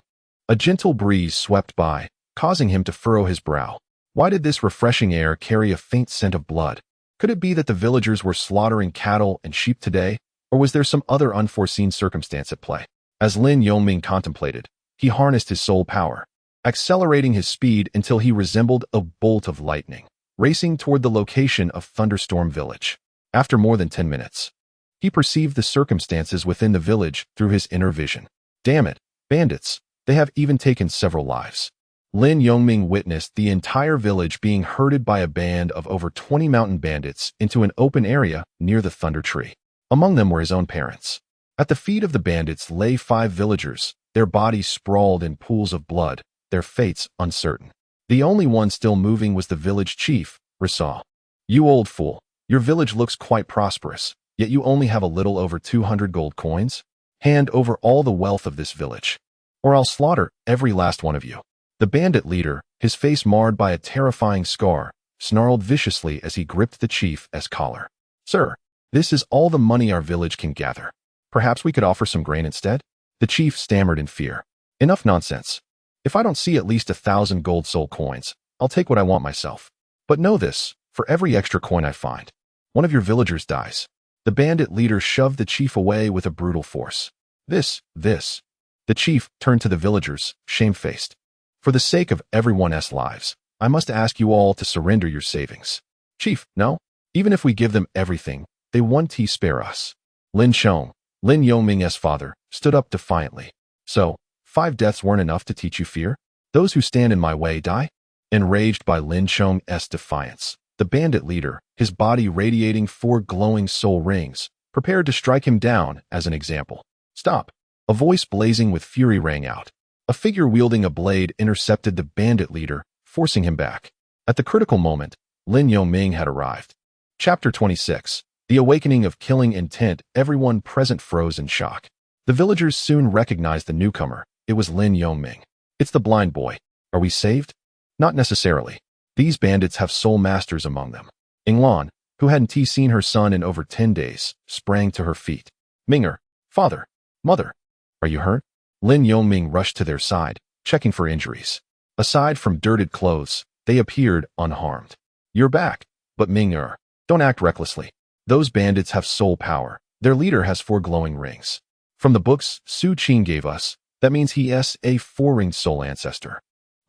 A: a gentle breeze swept by, causing him to furrow his brow. Why did this refreshing air carry a faint scent of blood? Could it be that the villagers were slaughtering cattle and sheep today, or was there some other unforeseen circumstance at play? As Lin Yongming contemplated, he harnessed his soul power, accelerating his speed until he resembled a bolt of lightning, racing toward the location of Thunderstorm Village. After more than 10 minutes, he perceived the circumstances within the village through his inner vision. Damn it, bandits, they have even taken several lives. Lin Yongming witnessed the entire village being herded by a band of over 20 mountain bandits into an open area near the Thunder Tree. Among them were his own parents. At the feet of the bandits lay 5 villagers, their bodies sprawled in pools of blood, their fates uncertain. The only one still moving was the village chief, Risa. You old fool, your village looks quite prosperous, yet you only have a little over 200 gold coins? Hand over all the wealth of this village, or I'll slaughter every last one of you. The bandit leader, his face marred by a terrifying scar, snarled viciously as he gripped the chief's collar. Sir, this is all the money our village can gather. Perhaps we could offer some grain instead? The chief stammered in fear. Enough nonsense. If I don't see at least 1,000 gold soul coins, I'll take what I want myself. But know this, for every extra coin I find, one of your villagers dies. The bandit leader shoved the chief away with a brutal force. This. The chief turned to the villagers, shamefaced. For the sake of everyone's lives, I must ask you all to surrender your savings. Chief, no? Even if we give them everything, they won't spare us. Lin Yongming's father, stood up defiantly. So, 5 deaths weren't enough to teach you fear? Those who stand in my way die? Enraged by Lin Yong's defiance, the bandit leader, his body radiating 4 glowing soul rings, prepared to strike him down as an example. Stop! A voice blazing with fury rang out. A figure wielding a blade intercepted the bandit leader, forcing him back. At the critical moment, Lin Yongming had arrived. Chapter 26. The Awakening of Killing Intent. Everyone present froze in shock. The villagers soon recognized the newcomer. It was Lin Yongming. It's the blind boy. Are we saved? Not necessarily. These bandits have soul masters among them. Inglan, who hadn't seen her son in over 10 days, sprang to her feet. Minger, father, mother, are you hurt? Lin Yongming rushed to their side, checking for injuries. Aside from dirted clothes, they appeared unharmed. You're back, but Minger, don't act recklessly. Those bandits have soul power. Their leader has 4 glowing rings. From the books Su Qing gave us, that means he is a 4-ringed soul ancestor.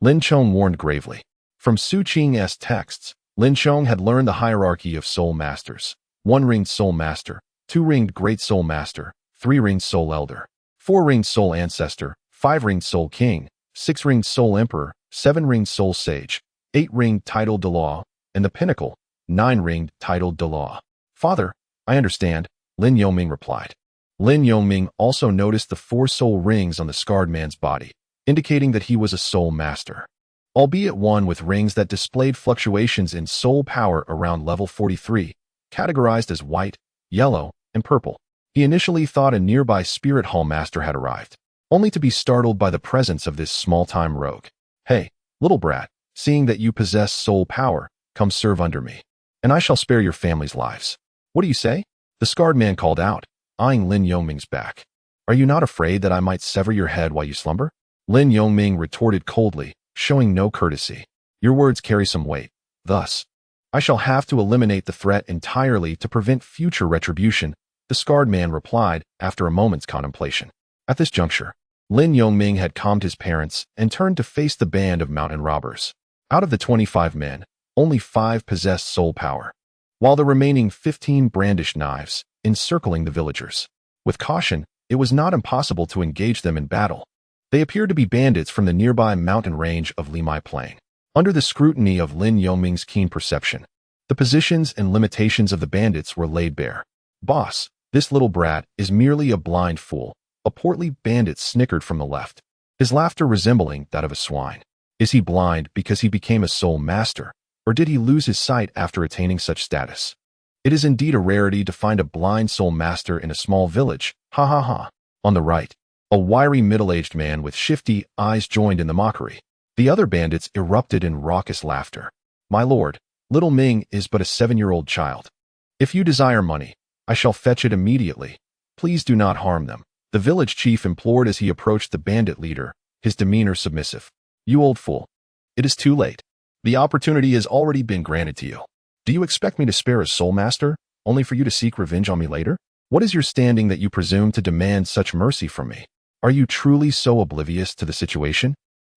A: Lin Chong warned gravely. From Su Qing's texts, Lin Chong had learned the hierarchy of soul masters. 1-ringed soul master, 2-ringed great soul master, 3-ringed soul elder, 4-ringed soul ancestor, 5-ringed soul king, 6-ringed soul emperor, 7-ringed soul sage, 8-ringed titled Douluo, and the pinnacle, 9-ringed titled Douluo. Father, I understand, Lin Yongming replied. Lin Yongming also noticed the 4 soul rings on the scarred man's body, indicating that he was a soul master. Albeit one with rings that displayed fluctuations in soul power around level 43, categorized as white, yellow, and purple. He initially thought a nearby spirit hall master had arrived, only to be startled by the presence of this small-time rogue. Hey, little brat, seeing that you possess soul power, come serve under me, and I shall spare your family's lives. What do you say? The scarred man called out, eyeing Lin Yongming's back. Are you not afraid that I might sever your head while you slumber? Lin Yongming retorted coldly, showing no courtesy. Your words carry some weight. Thus, I shall have to eliminate the threat entirely to prevent future retribution, the scarred man replied after a moment's contemplation. At this juncture, Lin Yongming had calmed his parents and turned to face the band of mountain robbers. Out of the 25 men, only 5 possessed soul power, while the remaining 15 brandished knives, encircling the villagers. With caution, it was not impossible to engage them in battle. They appeared to be bandits from the nearby mountain range of Limai Plain. Under the scrutiny of Lin Yongming's keen perception, the positions and limitations of the bandits were laid bare. Boss, this little brat is merely a blind fool, a portly bandit snickered from the left, his laughter resembling that of a swine. Is he blind because he became a soul master, or did he lose his sight after attaining such status? It is indeed a rarity to find a blind soul master in a small village, ha ha ha. On the right, a wiry middle-aged man with shifty eyes joined in the mockery. The other bandits erupted in raucous laughter. My lord, little Ming is but a 7-year-old child. If you desire money, I shall fetch it immediately. Please do not harm them, the village chief implored as he approached the bandit leader, his demeanor submissive. You old fool. It is too late. The opportunity has already been granted to you. Do you expect me to spare a soul master, only for you to seek revenge on me later? What is your standing that you presume to demand such mercy from me? Are you truly so oblivious to the situation?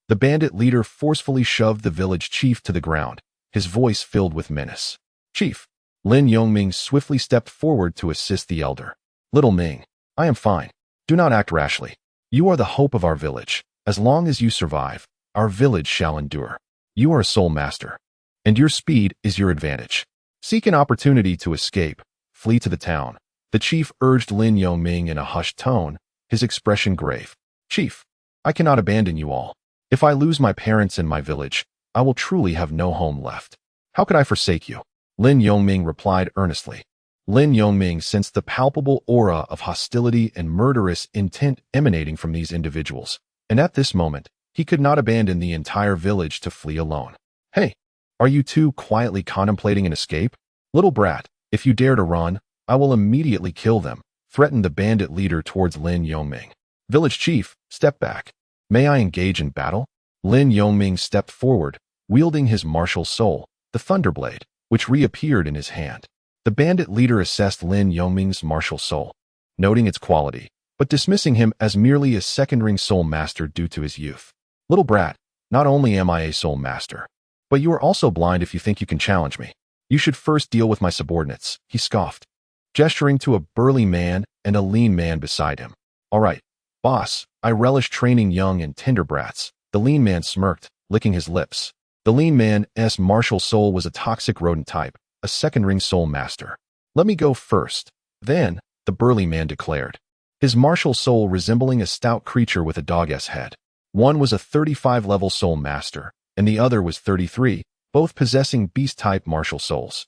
A: The bandit leader forcefully shoved the village chief to the ground, his voice filled with menace. Chief, Lin Yongming swiftly stepped forward to assist the elder. Little Ming, I am fine. Do not act rashly. You are the hope of our village. As long as you survive, our village shall endure. You are a soul master, and your speed is your advantage. Seek an opportunity to escape. Flee to the town. The chief urged Lin Yongming in a hushed tone, his expression grave. Chief, I cannot abandon you all. If I lose my parents and my village, I will truly have no home left. How could I forsake you? Lin Yongming replied earnestly. Lin Yongming sensed the palpable aura of hostility and murderous intent emanating from these individuals, and at this moment, he could not abandon the entire village to flee alone. Hey, are you two quietly contemplating an escape? Little brat, if you dare to run, I will immediately kill them, threatened the bandit leader towards Lin Yongming. Village chief, step back. May I engage in battle? Lin Yongming stepped forward, wielding his martial soul, the Thunderblade, which reappeared in his hand. The bandit leader assessed Lin Yongming's martial soul, noting its quality, but dismissing him as merely a second-ring soul master due to his youth. Little brat, not only am I a soul master, but you are also blind if you think you can challenge me. You should first deal with my subordinates, he scoffed, gesturing to a burly man and a lean man beside him. All right, boss, I relish training young and tender brats. The lean man smirked, licking his lips. The lean man's martial soul was a toxic rodent type, a second-ring soul master. Let me go first. Then, the burly man declared, his martial soul resembling a stout creature with a dog's head. One was a 35-level soul master, and the other was 33, both possessing beast-type martial souls.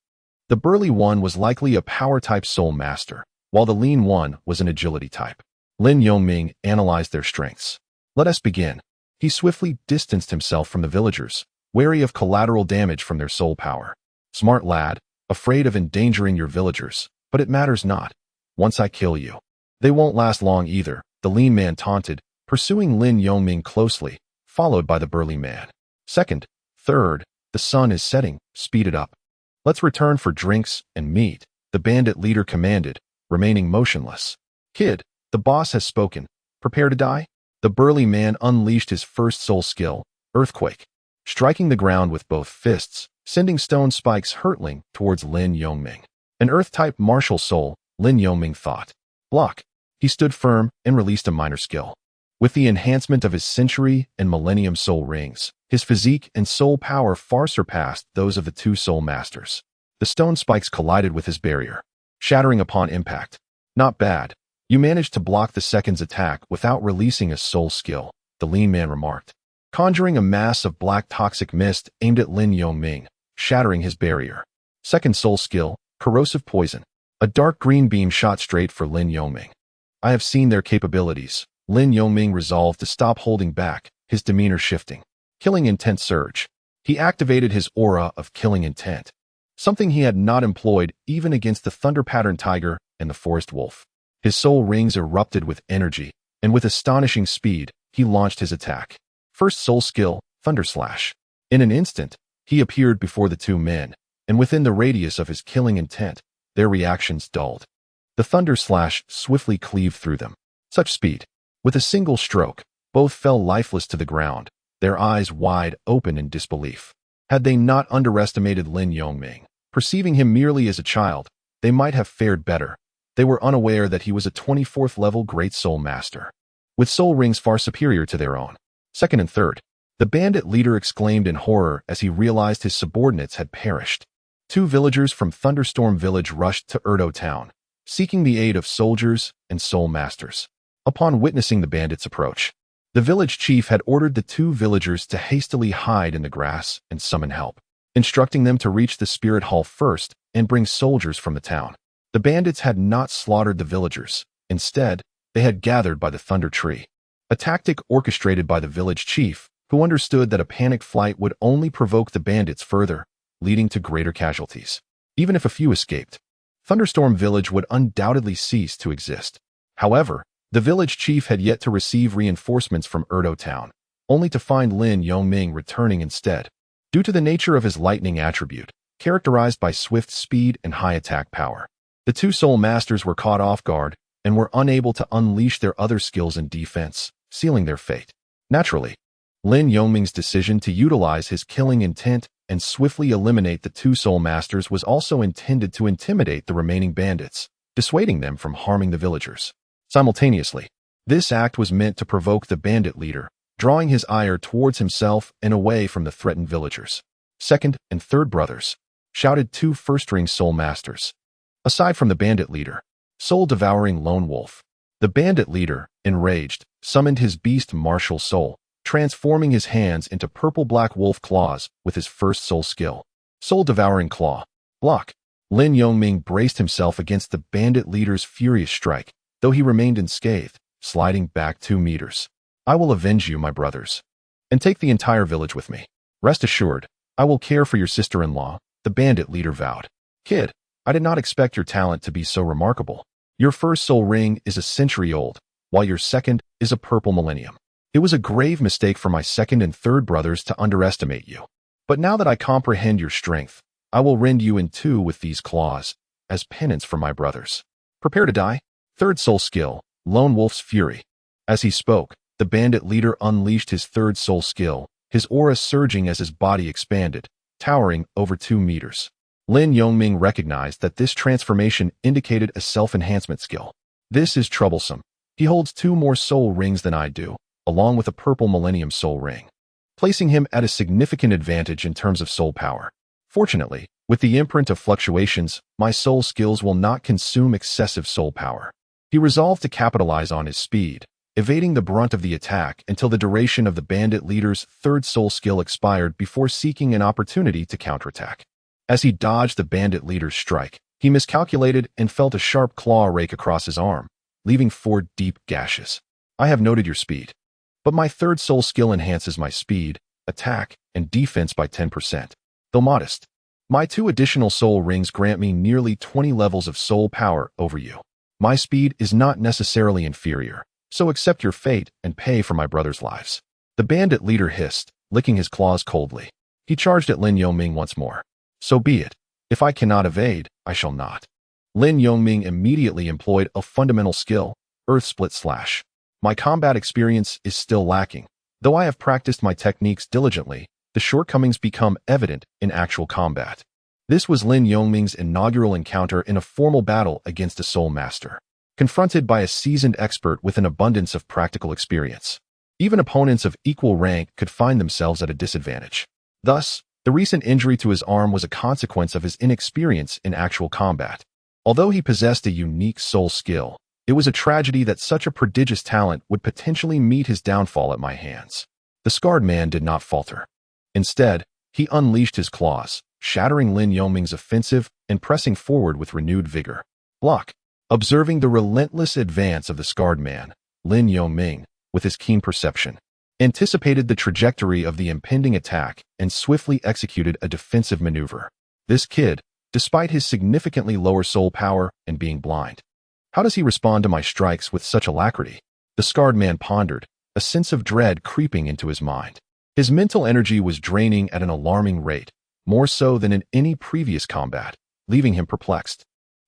A: The burly one was likely a power-type soul master, while the lean one was an agility type. Lin Yongming analyzed their strengths. Let us begin. He swiftly distanced himself from the villagers, wary of collateral damage from their soul power. Smart lad, afraid of endangering your villagers, but it matters not. Once I kill you, they won't last long either, the lean man taunted, pursuing Lin Yongming closely, followed by the burly man. Second, third, the sun is setting, speed it up. Let's return for drinks and meat, the bandit leader commanded, remaining motionless. Kid, the boss has spoken. Prepare to die? The burly man unleashed his first soul skill, Earthquake, striking the ground with both fists, sending stone spikes hurtling towards Lin Yongming. An Earth-type martial soul, Lin Yongming thought. Block. He stood firm and released a minor skill. With the enhancement of his century and millennium soul rings, his physique and soul power far surpassed those of the two soul masters. The stone spikes collided with his barrier, shattering upon impact. Not bad. You managed to block the second's attack without releasing a soul skill, the lean man remarked, conjuring a mass of black toxic mist aimed at Lin Yongming, shattering his barrier. Second soul skill, corrosive poison. A dark green beam shot straight for Lin Yongming. I have seen their capabilities. Lin Yongming resolved to stop holding back, his demeanor shifting. Killing intent surge. He activated his aura of killing intent, something he had not employed even against the thunder-patterned tiger and the forest wolf. His soul rings erupted with energy, and with astonishing speed, he launched his attack. First soul skill, Thunder Slash. In an instant, he appeared before the two men, and within the radius of his killing intent, their reactions dulled. The Thunder Slash swiftly cleaved through them. Such speed. With a single stroke, both fell lifeless to the ground, their eyes wide open in disbelief. Had they not underestimated Lin Yongming, perceiving him merely as a child, they might have fared better. They were unaware that he was a 24th-level Great Soul Master, with soul rings far superior to their own. Second and third, the bandit leader exclaimed in horror as he realized his subordinates had perished. Two villagers from Thunderstorm Village rushed to Erdo Town, seeking the aid of soldiers and soul masters. Upon witnessing the bandits' approach, the village chief had ordered the two villagers to hastily hide in the grass and summon help, instructing them to reach the spirit hall first and bring soldiers from the town. The bandits had not slaughtered the villagers. Instead, they had gathered by the thunder tree, a tactic orchestrated by the village chief, who understood that a panicked flight would only provoke the bandits further, leading to greater casualties. Even if a few escaped, Thunderstorm Village would undoubtedly cease to exist. However, the village chief had yet to receive reinforcements from Erdo Town, only to find Lin Yongming returning instead. Due to the nature of his lightning attribute, characterized by swift speed and high attack power, the two soul masters were caught off guard and were unable to unleash their other skills in defense, sealing their fate. Naturally, Lin Yongming's decision to utilize his killing intent and swiftly eliminate the two soul masters was also intended to intimidate the remaining bandits, dissuading them from harming the villagers. Simultaneously, this act was meant to provoke the bandit leader, drawing his ire towards himself and away from the threatened villagers. Second and third brothers, shouted two first-ring soul masters. Aside from the bandit leader, soul-devouring lone wolf, the bandit leader, enraged, summoned his beast martial soul, transforming his hands into purple-black wolf claws with his first soul skill. Soul-devouring claw. Block. Lin Yongming braced himself against the bandit leader's furious strike, though he remained unscathed, sliding back 2 meters. I will avenge you, my brothers, and take the entire village with me. Rest assured, I will care for your sister-in-law, the bandit leader vowed. Kid, I did not expect your talent to be so remarkable. Your first soul ring is a century old, while your second is a purple millennium. It was a grave mistake for my second and third brothers to underestimate you. But now that I comprehend your strength, I will rend you in two with these claws, as penance for my brothers. Prepare to die. Third soul skill, Lone Wolf's Fury. As he spoke, the bandit leader unleashed his third soul skill, his aura surging as his body expanded, towering over 2 meters. Lin Yongming recognized that this transformation indicated a self-enhancement skill. This is troublesome. He holds 2 more soul rings than I do, along with a purple Millennium Soul Ring, placing him at a significant advantage in terms of soul power. Fortunately, with the imprint of fluctuations, my soul skills will not consume excessive soul power. He resolved to capitalize on his speed, evading the brunt of the attack until the duration of the bandit leader's 3rd soul skill expired before seeking an opportunity to counterattack. As he dodged the bandit leader's strike, he miscalculated and felt a sharp claw rake across his arm, leaving 4 deep gashes. I have noted your speed, but my 3rd soul skill enhances my speed, attack, and defense by 10%. Though modest, my 2 additional soul rings grant me nearly 20 levels of soul power over you. My speed is not necessarily inferior, so accept your fate and pay for my brother's lives. The bandit leader hissed, licking his claws coldly. He charged at Lin Yongming once more. So be it. If I cannot evade, I shall not. Lin Yongming immediately employed a fundamental skill, Earth Split Slash. My combat experience is still lacking. Though I have practiced my techniques diligently, the shortcomings become evident in actual combat. This was Lin Yongming's inaugural encounter in a formal battle against a soul master, confronted by a seasoned expert with an abundance of practical experience. Even opponents of equal rank could find themselves at a disadvantage. Thus, the recent injury to his arm was a consequence of his inexperience in actual combat. Although he possessed a unique soul skill, it was a tragedy that such a prodigious talent would potentially meet his downfall at my hands. The scarred man did not falter. Instead, he unleashed his claws, shattering Lin Yongming's offensive and pressing forward with renewed vigor. Block. Observing the relentless advance of the scarred man, Lin Yongming, with his keen perception, anticipated the trajectory of the impending attack and swiftly executed a defensive maneuver. This kid, despite his significantly lower soul power and being blind. How does he respond to my strikes with such alacrity? The scarred man pondered, a sense of dread creeping into his mind. His mental energy was draining at an alarming rate, more so than in any previous combat, leaving him perplexed.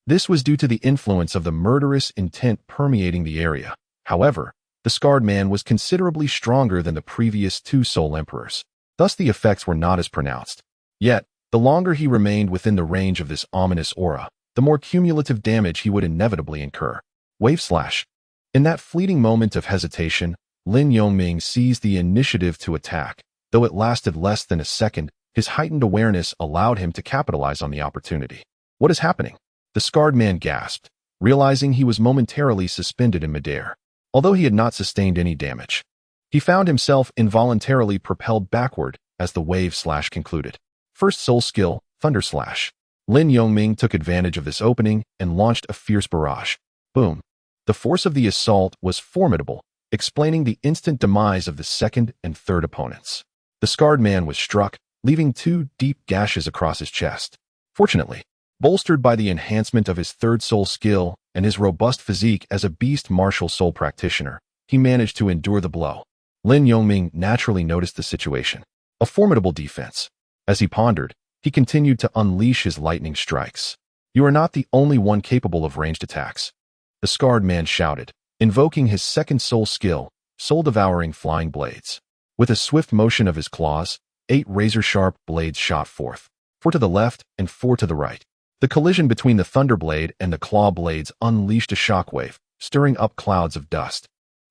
A: This was due to the influence of the murderous intent permeating the area. However, the scarred man was considerably stronger than the previous 2 soul emperors. Thus the effects were not as pronounced. Yet, the longer he remained within the range of this ominous aura, the more cumulative damage he would inevitably incur. Wave Slash. In that fleeting moment of hesitation, Lin Yongming seized the initiative to attack. Though it lasted less than a second, his heightened awareness allowed him to capitalize on the opportunity. What is happening? The scarred man gasped, realizing he was momentarily suspended in midair. Although he had not sustained any damage, he found himself involuntarily propelled backward as the Wave Slash concluded. First soul skill, Thunder Slash. Lin Yongming took advantage of this opening and launched a fierce barrage. Boom. The force of the assault was formidable, explaining the instant demise of the 2nd and 3rd opponents. The scarred man was struck, leaving 2 deep gashes across his chest. Fortunately, bolstered by the enhancement of his 3rd soul skill and his robust physique as a beast martial soul practitioner, he managed to endure the blow. Lin Yongming naturally noticed the situation. A formidable defense. As he pondered, he continued to unleash his lightning strikes. You are not the only one capable of ranged attacks. The scarred man shouted, invoking his 2nd soul skill, soul-devouring flying blades. With a swift motion of his claws, 8 razor-sharp blades shot forth, 4 to the left and 4 to the right. The collision between the thunder blade and the claw blades unleashed a shockwave, stirring up clouds of dust.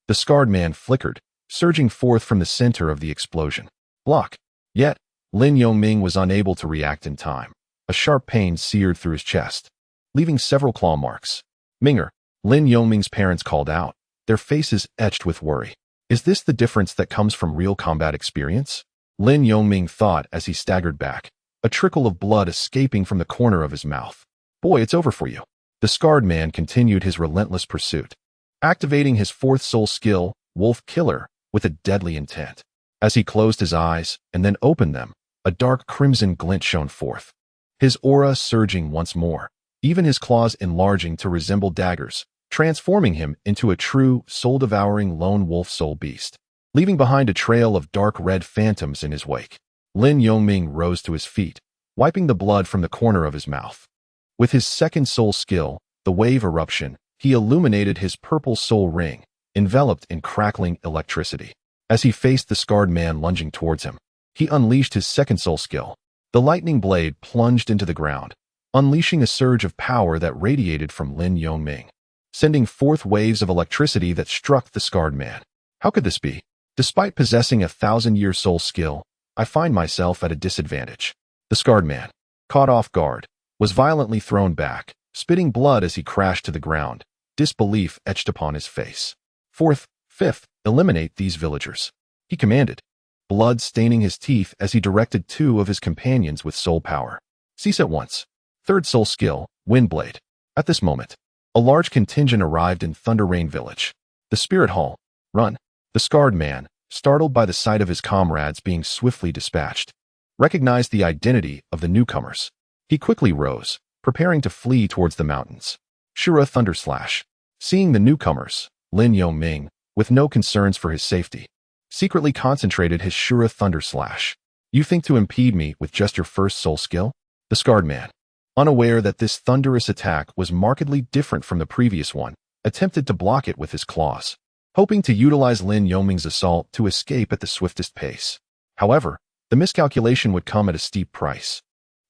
A: The scarred man flickered, surging forth from the center of the explosion. Block. Yet, Lin Yongming was unable to react in time. A sharp pain seared through his chest, leaving several claw marks. Minger, Lin Yongming's parents called out, their faces etched with worry. Is this the difference that comes from real combat experience? Lin Yongming thought as he staggered back, a trickle of blood escaping from the corner of his mouth. Boy, it's over for you. The scarred man continued his relentless pursuit, activating his 4th soul skill, Wolf Killer, with a deadly intent. As he closed his eyes and then opened them, a dark crimson glint shone forth, his aura surging once more, even his claws enlarging to resemble daggers, transforming him into a true, soul-devouring lone wolf soul beast, leaving behind a trail of dark red phantoms in his wake. Lin Yongming rose to his feet, wiping the blood from the corner of his mouth. With his 2nd soul skill, the Wave Eruption, he illuminated his purple soul ring, enveloped in crackling electricity. As he faced the scarred man lunging towards him, he unleashed his 2nd soul skill. The lightning blade plunged into the ground, unleashing a surge of power that radiated from Lin Yongming, sending forth waves of electricity that struck the scarred man. How could this be? Despite possessing a 1,000-year soul skill, I find myself at a disadvantage. The scarred man, caught off guard, was violently thrown back, spitting blood as he crashed to the ground, disbelief etched upon his face. Fourth, fifth, eliminate these villagers, he commanded, blood staining his teeth as he directed 2 of his companions with soul power. Cease at once. Third soul skill, Windblade. At this moment, a large contingent arrived in Thunder Rain Village. The Spirit Hall. Run. The scarred man, startled by the sight of his comrades being swiftly dispatched, recognized the identity of the newcomers. He quickly rose, preparing to flee towards the mountains. Shura Thunderslash. Seeing the newcomers, Lin Yongming, with no concerns for his safety, secretly concentrated his Shura Thunderslash. You think to impede me with just your first soul skill? The scarred man, unaware that this thunderous attack was markedly different from the previous one, attempted to block it with his claws, hoping to utilize Lin Yongming's assault to escape at the swiftest pace. However, the miscalculation would come at a steep price.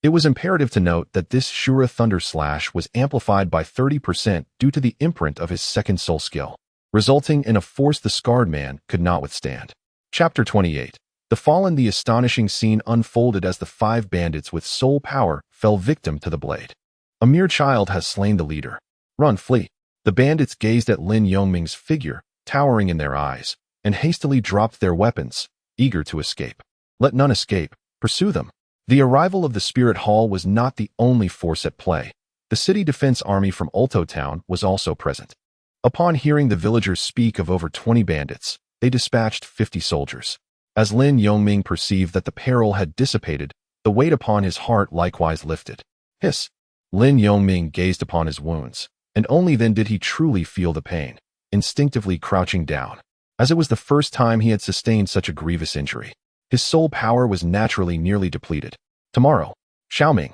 A: It was imperative to note that this Shura Thunderslash was amplified by 30% due to the imprint of his second soul skill, resulting in a force the scarred man could not withstand. Chapter 28. The Fallen. The astonishing scene unfolded as the 5 bandits with soul power fell victim to the blade. A mere child has slain the leader. Run, flee. The bandits gazed at Lin Yongming's figure, towering in their eyes, and hastily dropped their weapons, eager to escape. Let none escape. Pursue them. The arrival of the Spirit Hall was not the only force at play. The city defense army from Ulto Town was also present. Upon hearing the villagers speak of over 20 bandits, they dispatched 50 soldiers. As Lin Yongming perceived that the peril had dissipated, the weight upon his heart likewise lifted. Hiss! Lin Yongming gazed upon his wounds, and only then did he truly feel the pain, instinctively crouching down, as it was the first time he had sustained such a grievous injury. His soul power was naturally nearly depleted. Tomorrow, Xiaoming.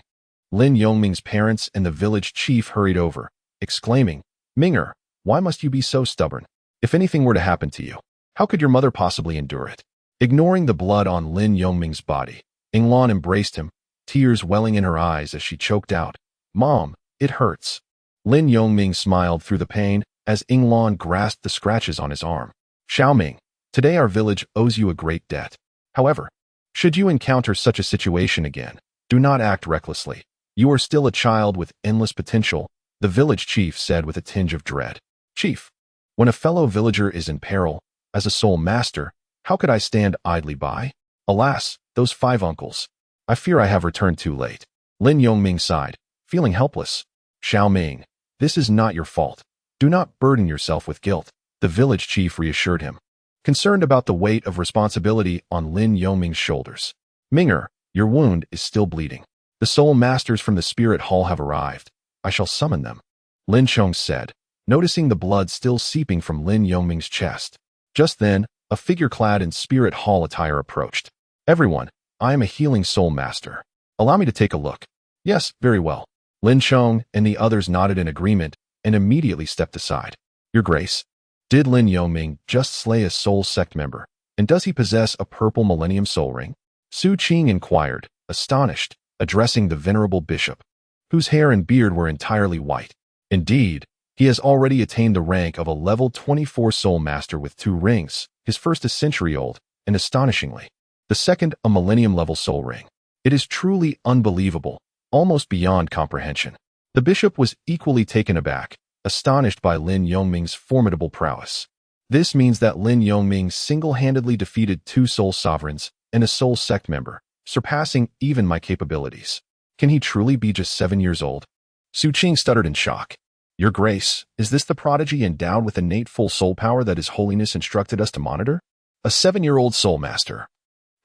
A: Lin Yongming's parents and the village chief hurried over, exclaiming, Minger, why must you be so stubborn? If anything were to happen to you, how could your mother possibly endure it? Ignoring the blood on Lin Yongming's body, Yinglan embraced him, tears welling in her eyes as she choked out, Mom, it hurts. Lin Yongming smiled through the pain as Yinglan grasped the scratches on his arm. Xiaoming, today our village owes you a great debt. However, should you encounter such a situation again, do not act recklessly. You are still a child with endless potential, the village chief said with a tinge of dread. Chief, when a fellow villager is in peril, as a soul master, how could I stand idly by? Alas, those 5 uncles. I fear I have returned too late. Lin Yongming sighed, feeling helpless. Xiaoming, this is not your fault. Do not burden yourself with guilt, the village chief reassured him, concerned about the weight of responsibility on Lin Yongming's shoulders. Minger, your wound is still bleeding. The soul masters from the Spirit Hall have arrived. I shall summon them. Lin Chong said, noticing the blood still seeping from Lin Yongming's chest. Just then, a figure clad in Spirit Hall attire approached. Everyone, I am a healing soul master. Allow me to take a look. Yes, very well. Lin Chong and the others nodded in agreement and immediately stepped aside. Your Grace, did Lin Yongming just slay a soul sect member, and does he possess a purple millennium soul ring? Su Qing inquired, astonished, addressing the venerable bishop, whose hair and beard were entirely white. Indeed, he has already attained the rank of a level 24 soul master with 2 rings, his first a century old, and astonishingly, the second a millennium level soul ring. It is truly unbelievable, almost beyond comprehension. The bishop was equally taken aback, astonished by Lin Yongming's formidable prowess. This means that Lin Yongming single-handedly defeated 2 soul sovereigns and a soul sect member, surpassing even my capabilities. Can he truly be just 7 years old? Su Qing stuttered in shock. Your Grace, is this the prodigy endowed with innate full soul power that His Holiness instructed us to monitor? A 7-year-old soul master,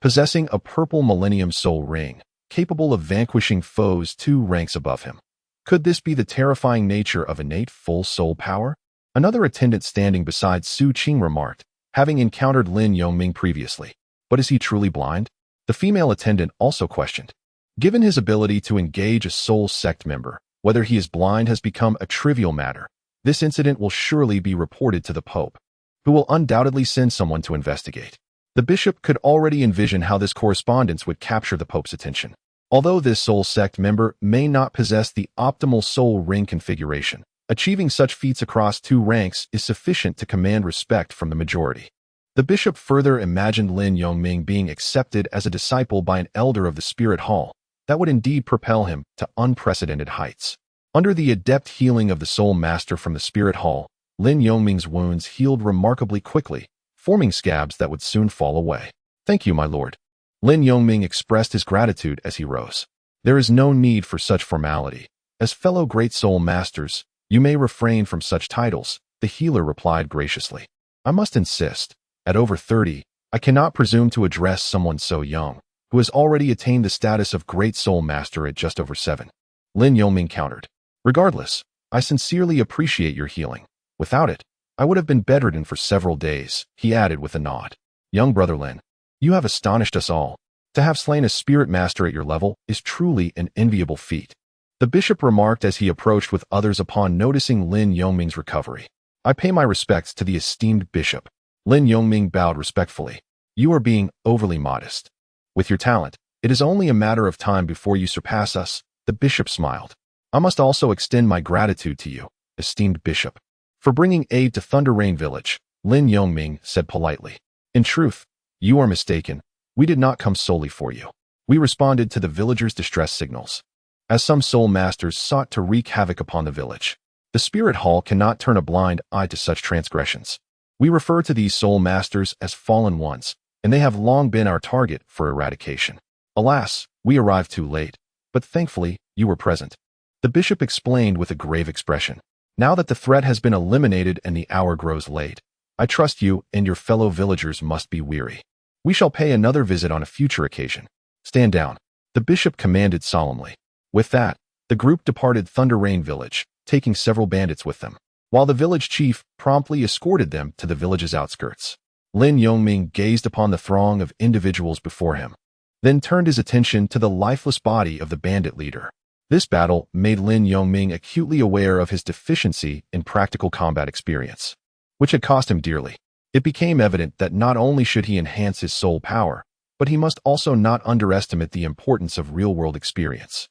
A: possessing a purple millennium soul ring, capable of vanquishing foes 2 ranks above him. Could this be the terrifying nature of innate full soul power? Another attendant standing beside Su Qing remarked, having encountered Lin Yongming previously. But is he truly blind? The female attendant also questioned. Given his ability to engage a soul sect member, whether he is blind has become a trivial matter. This incident will surely be reported to the Pope, who will undoubtedly send someone to investigate. The bishop could already envision how this correspondence would capture the Pope's attention. Although this soul sect member may not possess the optimal soul ring configuration, achieving such feats across 2 ranks is sufficient to command respect from the majority. The bishop further imagined Lin Yongming being accepted as a disciple by an elder of the Spirit Hall that would indeed propel him to unprecedented heights. Under the adept healing of the Soul Master from the Spirit Hall, Lin Yongming's wounds healed remarkably quickly, forming scabs that would soon fall away. "Thank you, my lord." Lin Yongming expressed his gratitude as he rose. "There is no need for such formality. As fellow Great Soul Masters, you may refrain from such titles," the healer replied graciously. "I must insist. At over 30, I cannot presume to address someone so young, who has already attained the status of Great Soul Master at just over 7. Lin Yongming countered. "Regardless, I sincerely appreciate your healing. Without it, I would have been bedridden for several days," he added with a nod. "Young brother Lin, you have astonished us all. To have slain a spirit master at your level is truly an enviable feat," the bishop remarked as he approached with others upon noticing Lin Yongming's recovery. "I pay my respects to the esteemed bishop." Lin Yongming bowed respectfully. "You are being overly modest. With your talent, it is only a matter of time before you surpass us," the bishop smiled. "I must also extend my gratitude to you, esteemed bishop, for bringing aid to Thunder Rain Village," Lin Yongming said politely. "In truth, you are mistaken. We did not come solely for you. We responded to the villagers' distress signals, as some soul masters sought to wreak havoc upon the village. The Spirit Hall cannot turn a blind eye to such transgressions. We refer to these soul masters as fallen ones, and they have long been our target for eradication. Alas, we arrived too late, but thankfully you were present," the bishop explained with a grave expression. "Now that the threat has been eliminated and the hour grows late, I trust you and your fellow villagers must be weary. We shall pay another visit on a future occasion. Stand down," the bishop commanded solemnly. With that, the group departed Thunder Rain Village, taking several bandits with them, while the village chief promptly escorted them to the village's outskirts. Lin Yongming gazed upon the throng of individuals before him, then turned his attention to the lifeless body of the bandit leader. This battle made Lin Yongming acutely aware of his deficiency in practical combat experience, which had cost him dearly. It became evident that not only should he enhance his soul power, but he must also not underestimate the importance of real-world experience.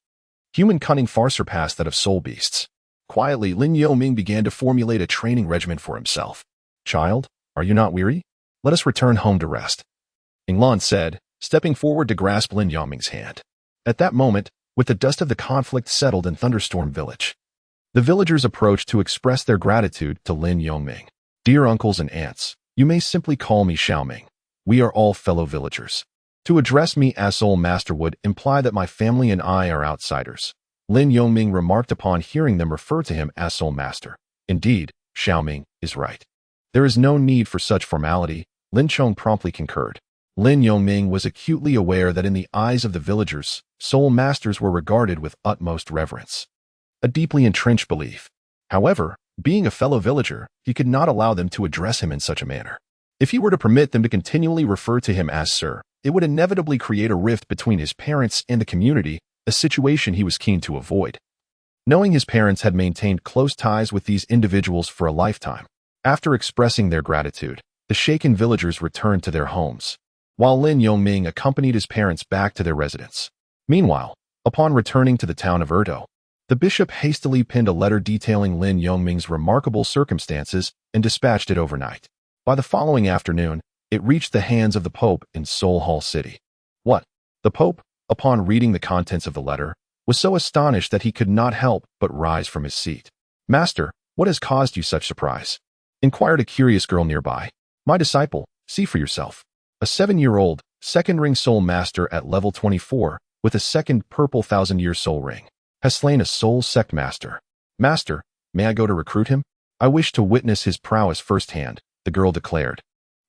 A: Human cunning far surpassed that of soul beasts. Quietly, Lin Yongming began to formulate a training regimen for himself. "Child, are you not weary? Let us return home to rest," Inglan said, stepping forward to grasp Lin Yongming's hand. At that moment, with the dust of the conflict settled in Thunderstorm Village, the villagers approached to express their gratitude to Lin Yongming. "Dear uncles and aunts, you may simply call me Xiaoming. We are all fellow villagers. To address me as Soul Master would imply that my family and I are outsiders," Lin Yongming remarked upon hearing them refer to him as Soul Master. "Indeed, Xiaoming is right. There is no need for such formality," Lin Chong promptly concurred. Lin Yongming was acutely aware that in the eyes of the villagers, Soul Masters were regarded with utmost reverence, a deeply entrenched belief. However, being a fellow villager, he could not allow them to address him in such a manner. If he were to permit them to continually refer to him as Sir, it would inevitably create a rift between his parents and the community, a situation he was keen to avoid. Knowing his parents had maintained close ties with these individuals for a lifetime, after expressing their gratitude, the shaken villagers returned to their homes, while Lin Yongming accompanied his parents back to their residence. Meanwhile, upon returning to the town of Erdo, the bishop hastily penned a letter detailing Lin Yongming's remarkable circumstances and dispatched it overnight. By the following afternoon, it reached the hands of the Pope in Seoul Hall City. What? The Pope, upon reading the contents of the letter, was so astonished that he could not help but rise from his seat. "Master, what has caused you such surprise?" inquired a curious girl nearby. "My disciple, see for yourself. A 7-year-old, second-ring soul master at level 24, with a second purple 1,000-year soul ring, has slain a soul sect master. Master, may I go to recruit him? I wish to witness his prowess firsthand," the girl declared,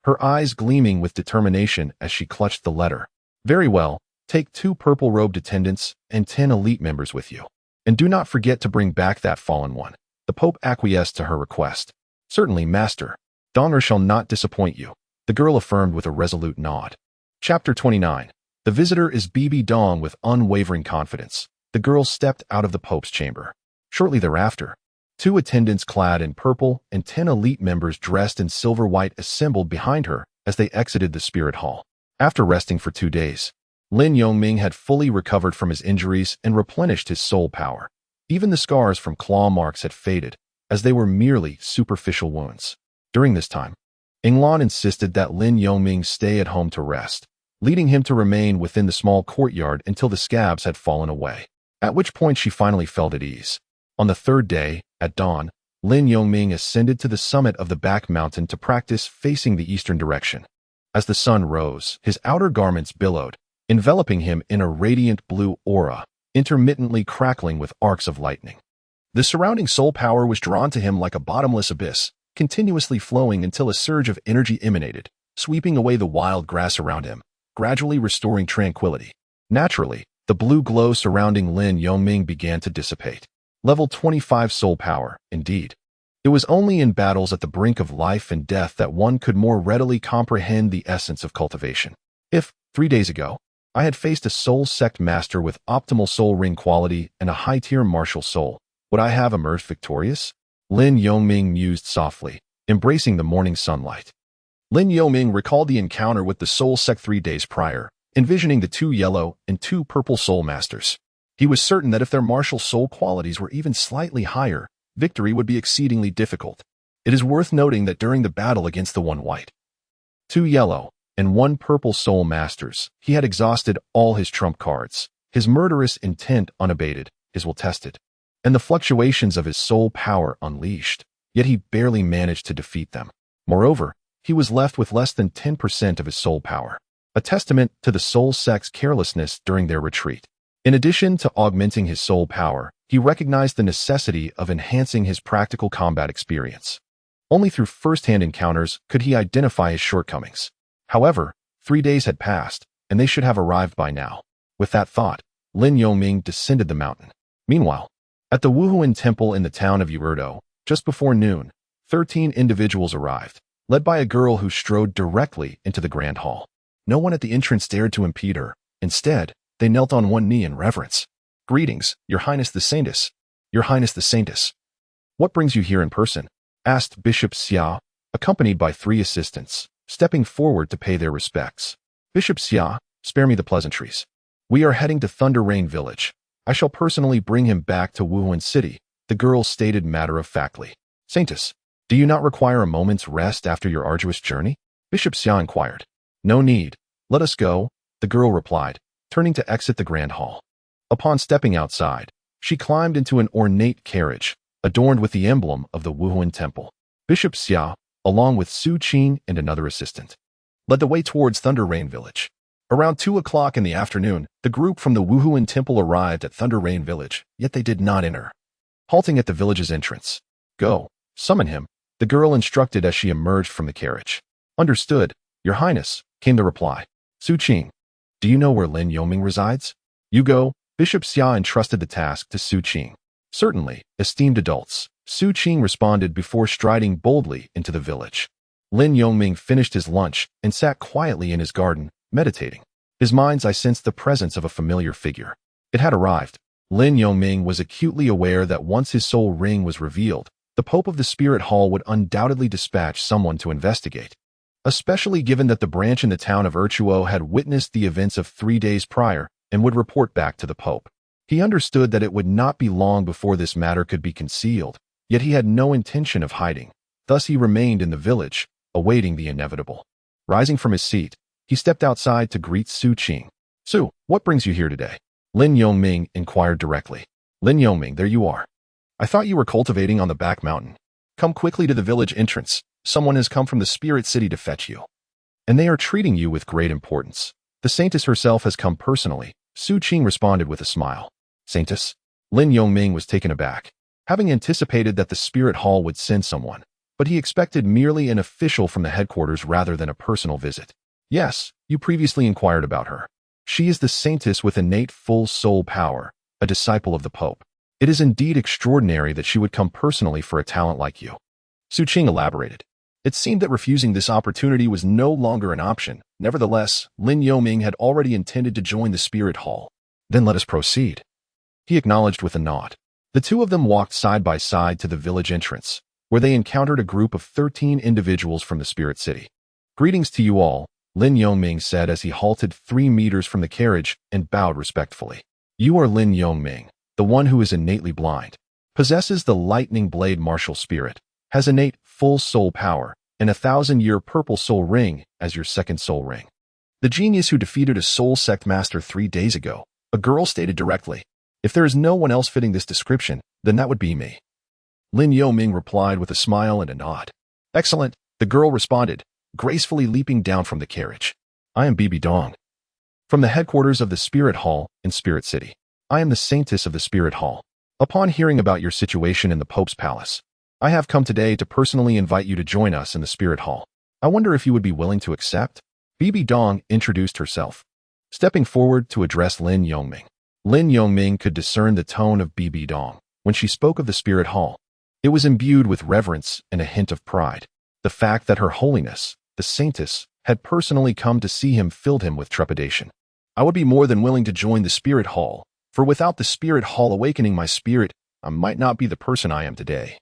A: her eyes gleaming with determination as she clutched the letter. "Very well, take 2 purple-robed attendants and 10 elite members with you. And do not forget to bring back that fallen one." The Pope acquiesced to her request. "Certainly, Master. Donger shall not disappoint you," the girl affirmed with a resolute nod. Chapter 29. The visitor is Bibi Dong. With unwavering confidence, the girl stepped out of the Pope's chamber. Shortly thereafter, 2 attendants clad in purple and 10 elite members dressed in silver white assembled behind her as they exited the Spirit Hall. After resting for 2 days, Lin Yongming had fully recovered from his injuries and replenished his soul power. Even the scars from claw marks had faded, as they were merely superficial wounds. During this time, Yinglan insisted that Lin Yongming stay at home to rest, leading him to remain within the small courtyard until the scabs had fallen away, at which point she finally felt at ease. On the third day, at dawn, Lin Yongming ascended to the summit of the back mountain to practice facing the eastern direction. As the sun rose, his outer garments billowed, enveloping him in a radiant blue aura, intermittently crackling with arcs of lightning. The surrounding soul power was drawn to him like a bottomless abyss, continuously flowing until a surge of energy emanated, sweeping away the wild grass around him, gradually restoring tranquility. Naturally, the blue glow surrounding Lin Yongming began to dissipate. Level 25 soul power, indeed. It was only in battles at the brink of life and death that one could more readily comprehend the essence of cultivation. If, 3 days ago, I had faced a soul sect master with optimal soul ring quality and a high-tier martial soul, would I have emerged victorious? Lin Yongming mused softly, embracing the morning sunlight. Lin Yongming recalled the encounter with the soul sect 3 days prior, envisioning the 2 yellow and 2 purple soul masters. He was certain that if their martial soul qualities were even slightly higher, victory would be exceedingly difficult. It is worth noting that during the battle against the 1 white, 2 yellow, and 1 purple soul masters, he had exhausted all his trump cards, his murderous intent unabated, his will tested, and the fluctuations of his soul power unleashed, yet he barely managed to defeat them. Moreover, he was left with less than 10% of his soul power, a testament to the soul sect's carelessness during their retreat. In addition to augmenting his soul power, he recognized the necessity of enhancing his practical combat experience. Only through first-hand encounters could he identify his shortcomings. However, 3 days had passed, and they should have arrived by now. With that thought, Lin Yongming descended the mountain. Meanwhile, at the Wuhuan Temple in the town of Yurdo, just before noon, 13 individuals arrived, led by a girl who strode directly into the grand hall. No one at the entrance dared to impede her. Instead, they knelt on one knee in reverence. "Greetings, Your Highness the Saintess. Your Highness the Saintess. What brings you here in person?" asked Bishop Xia, accompanied by 3 assistants, stepping forward to pay their respects. "Bishop Xia, spare me the pleasantries. We are heading to Thunder Rain Village. I shall personally bring him back to Wuhuan City," the girl stated matter-of-factly. "Saintess, do you not require a moment's rest after your arduous journey?" Bishop Xia inquired. "No need. Let us go," the girl replied, turning to exit the grand hall. Upon stepping outside, she climbed into an ornate carriage, adorned with the emblem of the Wuhuan Temple. Bishop Xia, along with Su Qing and another assistant, led the way towards Thunder Rain Village. Around 2 o'clock in the afternoon, the group from the Wuhuan Temple arrived at Thunder Rain Village, yet they did not enter. Halting at the village's entrance, "Go, summon him," the girl instructed as she emerged from the carriage. "Understood, Your Highness," came the reply. "Su Qing, do you know where Lin Yongming resides?" "You go." Bishop Xia entrusted the task to Su Qing. "Certainly, esteemed adults," Su Qing responded before striding boldly into the village. Lin Yongming finished his lunch and sat quietly in his garden, meditating. His mind's eye sensed the presence of a familiar figure. It had arrived. Lin Yongming was acutely aware that once his soul ring was revealed, the Pope of the Spirit Hall would undoubtedly dispatch someone to investigate. Especially given that the branch in the town of Erchuo had witnessed the events of 3 days prior and would report back to the Pope. He understood that it would not be long before this matter could be concealed, yet he had no intention of hiding. Thus he remained in the village, awaiting the inevitable. Rising from his seat, he stepped outside to greet Su Qing. "Su, what brings you here today?" Lin Yongming inquired directly. "Lin Yongming, there you are. I thought you were cultivating on the back mountain. Come quickly to the village entrance. Someone has come from the Spirit City to fetch you, and they are treating you with great importance. The Saintess herself has come personally," Su Qing responded with a smile. "Saintess?" Lin Yongming was taken aback, having anticipated that the Spirit Hall would send someone, but he expected merely an official from the headquarters rather than a personal visit. "Yes, you previously inquired about her. She is the Saintess with innate full soul power, a disciple of the Pope. It is indeed extraordinary that she would come personally for a talent like you." Su Qing elaborated. It seemed that refusing this opportunity was no longer an option. Nevertheless, Lin Yongming had already intended to join the Spirit Hall. "Then let us proceed," he acknowledged with a nod. The two of them walked side by side to the village entrance, where they encountered a group of 13 individuals from the Spirit City. "Greetings to you all," Lin Yongming said as he halted 3 meters from the carriage and bowed respectfully. You are Lin Yongming, the one who is innately blind, possesses the lightning blade martial spirit, has innate full soul power, and 1,000-year purple soul ring as your second soul ring. The genius who defeated a soul sect master 3 days ago, a girl stated directly. If there is no one else fitting this description, then that would be me. Lin Yongming replied with a smile and a nod. Excellent, the girl responded, gracefully leaping down from the carriage. I am Bibi Dong. From the headquarters of the Spirit Hall in Spirit City. I am the saintess of the Spirit Hall. Upon hearing about your situation in the Pope's palace, I have come today to personally invite you to join us in the Spirit Hall. I wonder if you would be willing to accept? Bibi Dong introduced herself, stepping forward to address Lin Yongming. Lin Yongming could discern the tone of Bibi Dong when she spoke of the Spirit Hall. It was imbued with reverence and a hint of pride. The fact that Her Holiness, the Saintess, had personally come to see him filled him with trepidation. I would be more than willing to join the Spirit Hall, for without the Spirit Hall awakening my spirit, I might not be the person I am today.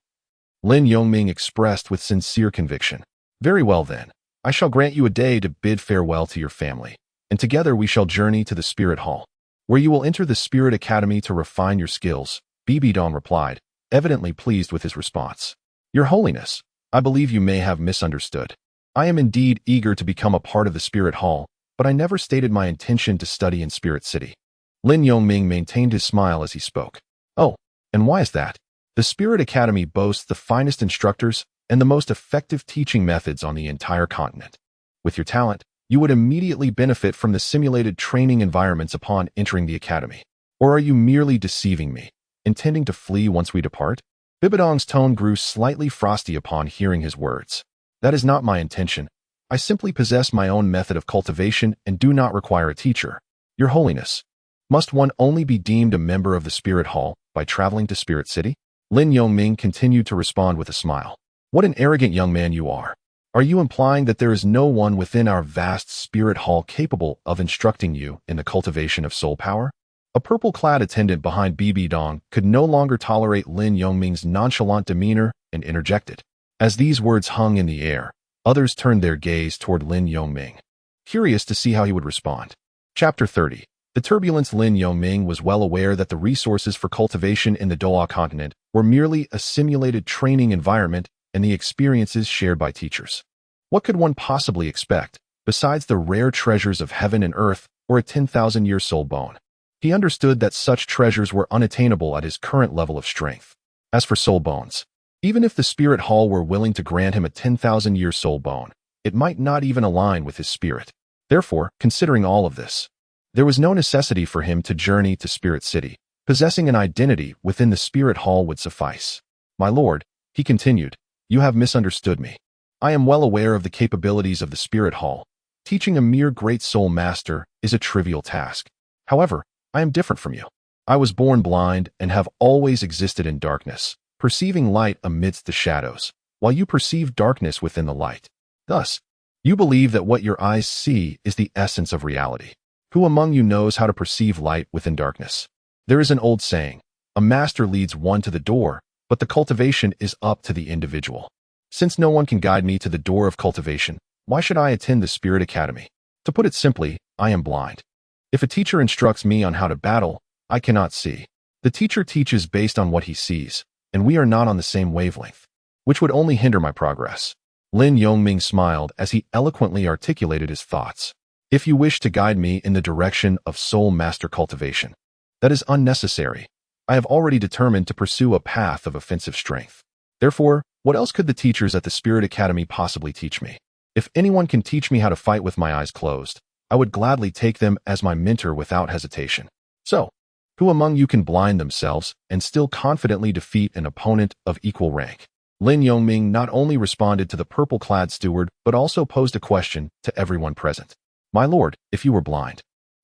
A: Lin Yongming expressed with sincere conviction. Very well then, I shall grant you a day to bid farewell to your family, and together we shall journey to the Spirit Hall, where you will enter the Spirit Academy to refine your skills, Bibi Dong replied, evidently pleased with his response. Your Holiness, I believe you may have misunderstood. I am indeed eager to become a part of the Spirit Hall, but I never stated my intention to study in Spirit City. Lin Yongming maintained his smile as he spoke. Oh, and why is that? The Spirit Academy boasts the finest instructors and the most effective teaching methods on the entire continent. With your talent, you would immediately benefit from the simulated training environments upon entering the academy. Or are you merely deceiving me, intending to flee once we depart? Bibidong's tone grew slightly frosty upon hearing his words. That is not my intention. I simply possess my own method of cultivation and do not require a teacher. Your Holiness, must one only be deemed a member of the Spirit Hall by traveling to Spirit City? Lin Yongming continued to respond with a smile. What an arrogant young man you are. Are you implying that there is no one within our vast Spirit Hall capable of instructing you in the cultivation of soul power? A purple-clad attendant behind Bibi Dong could no longer tolerate Lin Yongming's nonchalant demeanor and interjected. As these words hung in the air, others turned their gaze toward Lin Yongming, curious to see how he would respond. Chapter 30. The turbulence. Lin Yongming was well aware that the resources for cultivation in the Douluo continent were merely a simulated training environment and the experiences shared by teachers. What could one possibly expect, besides the rare treasures of heaven and earth or a 10,000-year soul bone? He understood that such treasures were unattainable at his current level of strength. As for soul bones, even if the Spirit Hall were willing to grant him a 10,000-year soul bone, it might not even align with his spirit. Therefore, considering all of this, there was no necessity for him to journey to Spirit City. Possessing an identity within the Spirit Hall would suffice. My lord, he continued, you have misunderstood me. I am well aware of the capabilities of the Spirit Hall. Teaching a mere great soul master is a trivial task. However, I am different from you. I was born blind and have always existed in darkness, perceiving light amidst the shadows, while you perceive darkness within the light. Thus, you believe that what your eyes see is the essence of reality. Who among you knows how to perceive light within darkness? There is an old saying, a master leads one to the door, but the cultivation is up to the individual. Since no one can guide me to the door of cultivation, why should I attend the Spirit Academy? To put it simply, I am blind. If a teacher instructs me on how to battle, I cannot see. The teacher teaches based on what he sees, and we are not on the same wavelength, which would only hinder my progress. Lin Yongming smiled as he eloquently articulated his thoughts. If you wish to guide me in the direction of soul master cultivation, that is unnecessary. I have already determined to pursue a path of offensive strength. Therefore, what else could the teachers at the Spirit Academy possibly teach me? If anyone can teach me how to fight with my eyes closed, I would gladly take them as my mentor without hesitation. So, who among you can blind themselves and still confidently defeat an opponent of equal rank? Lin Yongming not only responded to the purple-clad steward, but also posed a question to everyone present. My lord, if you were blind,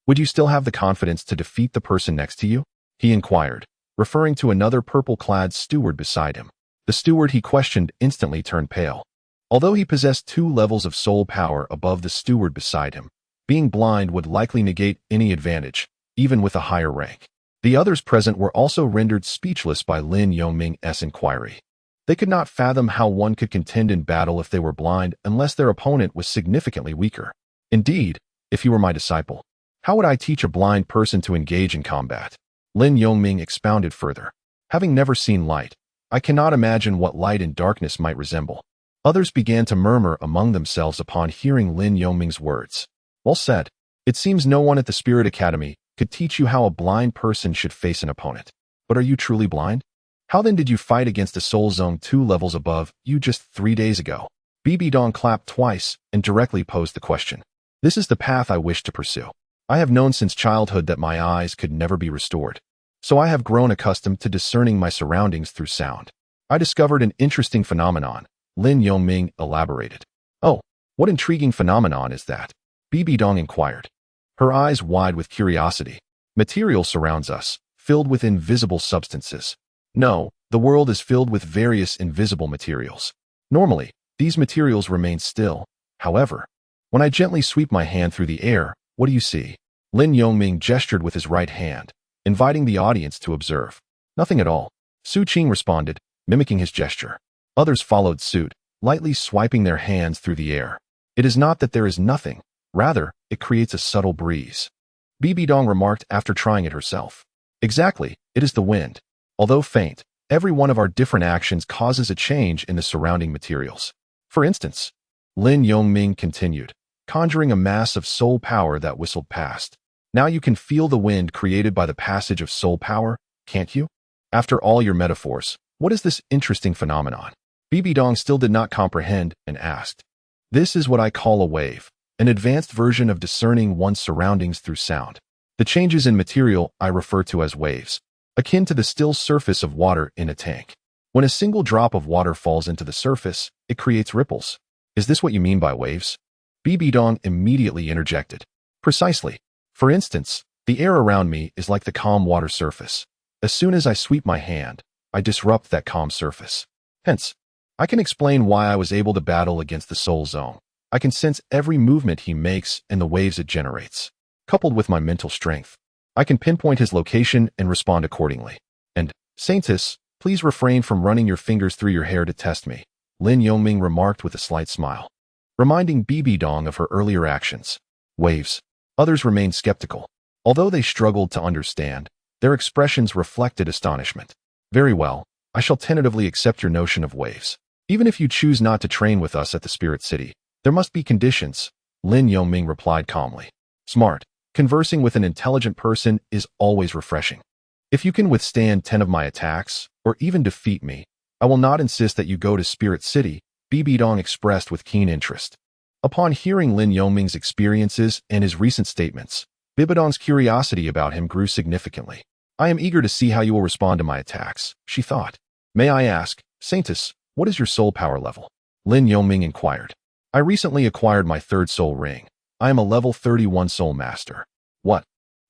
A: would you still have the confidence to defeat the person next to you? He inquired, referring to another purple-clad steward beside him. The steward he questioned instantly turned pale. Although he possessed 2 levels of soul power above the steward beside him, being blind would likely negate any advantage, even with a higher rank. The others present were also rendered speechless by Lin Yongming's inquiry. They could not fathom how one could contend in battle if they were blind unless their opponent was significantly weaker. Indeed, if you were my disciple, how would I teach a blind person to engage in combat? Lin Yongming expounded further. Having never seen light, I cannot imagine what light and darkness might resemble. Others began to murmur among themselves upon hearing Lin Yongming's words. Well said. It seems no one at the Spirit Academy could teach you how a blind person should face an opponent. But are you truly blind? How then did you fight against a soul zone 2 levels above you just 3 days ago? Bibi Dong clapped twice and directly posed the question. This is the path I wish to pursue. I have known since childhood that my eyes could never be restored. So I have grown accustomed to discerning my surroundings through sound. I discovered an interesting phenomenon, Lin Yongming elaborated. Oh, what intriguing phenomenon is that? Bibi Dong inquired, her eyes wide with curiosity. Material surrounds us, filled with invisible substances. No, the world is filled with various invisible materials. Normally, these materials remain still. However, when I gently sweep my hand through the air, what do you see? Lin Yongming gestured with his right hand, inviting the audience to observe. Nothing at all. Su Qing responded, mimicking his gesture. Others followed suit, lightly swiping their hands through the air. It is not that there is nothing. Rather, it creates a subtle breeze. Bibi Dong remarked after trying it herself. Exactly, it is the wind. Although faint, every one of our different actions causes a change in the surrounding materials. For instance, Lin Yongming continued, conjuring a mass of soul power that whistled past. Now you can feel the wind created by the passage of soul power, can't you? After all your metaphors, what is this interesting phenomenon? Bibi Dong still did not comprehend and asked. This is what I call a wave, an advanced version of discerning one's surroundings through sound. The changes in material I refer to as waves, akin to the still surface of water in a tank. When a single drop of water falls into the surface, it creates ripples. Is this what you mean by waves? Bibi Dong immediately interjected. Precisely. For instance, the air around me is like the calm water surface. As soon as I sweep my hand, I disrupt that calm surface. Hence, I can explain why I was able to battle against the soul zone. I can sense every movement he makes and the waves it generates. Coupled with my mental strength, I can pinpoint his location and respond accordingly. And, Saintess, please refrain from running your fingers through your hair to test me, Lin Yongming remarked with a slight smile, reminding Bibi Dong of her earlier actions. Waves. Others remained skeptical. Although they struggled to understand, their expressions reflected astonishment. Very well, I shall tentatively accept your notion of waves. Even if you choose not to train with us at the Spirit City, there must be conditions, Lin Yongming replied calmly. Smart. Conversing with an intelligent person is always refreshing. If you can withstand 10 of my attacks, or even defeat me, I will not insist that you go to Spirit City, Bibi Dong expressed with keen interest. Upon hearing Lin Yongming's experiences and his recent statements, Bibi Dong's curiosity about him grew significantly. I am eager to see how you will respond to my attacks, she thought. May I ask, Saintess, what is your soul power level? Lin Yongming inquired. I recently acquired my 3rd soul ring. I am a level 31 soul master. What?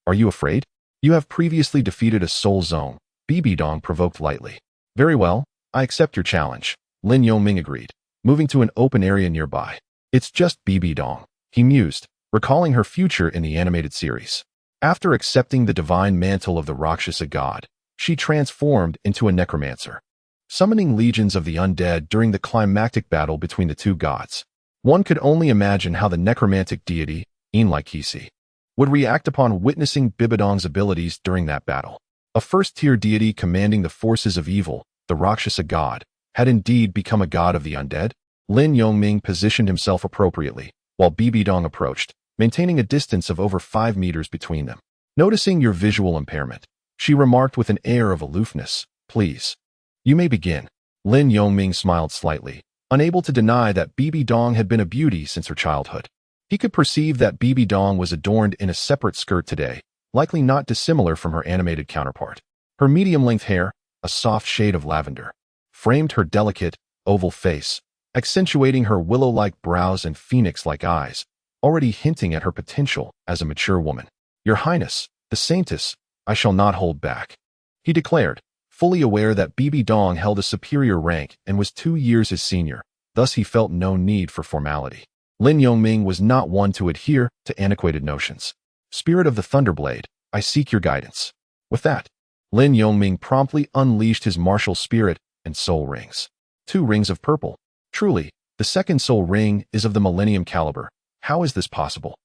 A: Are you afraid? You have previously defeated a soul zone, Bibi Dong provoked lightly. Very well, I accept your challenge, Lin Yongming agreed, moving to an open area nearby. It's just Bibi Dong, he mused, recalling her future in the animated series. After accepting the divine mantle of the Rakshasa god, she transformed into a necromancer, summoning legions of the undead during the climactic battle between the two gods. One could only imagine how the necromantic deity, Enlai, would react upon witnessing Bibi Dong's abilities during that battle. A first-tier deity commanding the forces of evil, the Rakshasa god, had indeed become a god of the undead. Lin Yongming positioned himself appropriately, while Bibi Dong approached, maintaining a distance of over 5 meters between them. Noticing your visual impairment, she remarked with an air of aloofness, please. You may begin. Lin Yongming smiled slightly, unable to deny that Bibi Dong had been a beauty since her childhood. He could perceive that Bibi Dong was adorned in a separate skirt today, likely not dissimilar from her animated counterpart. Her medium-length hair, a soft shade of lavender, framed her delicate, oval face, accentuating her willow-like brows and phoenix-like eyes, already hinting at her potential as a mature woman. Your Highness, the Saintess, I shall not hold back, he declared, fully aware that Bibi Dong held a superior rank and was 2 years his senior, thus he felt no need for formality. Lin Yongming was not one to adhere to antiquated notions. Spirit of the Thunderblade, I seek your guidance. With that, Lin Yongming promptly unleashed his martial spirit and soul rings. 2 rings of purple. Truly, the 2nd soul ring is of the millennium caliber, How is this possible?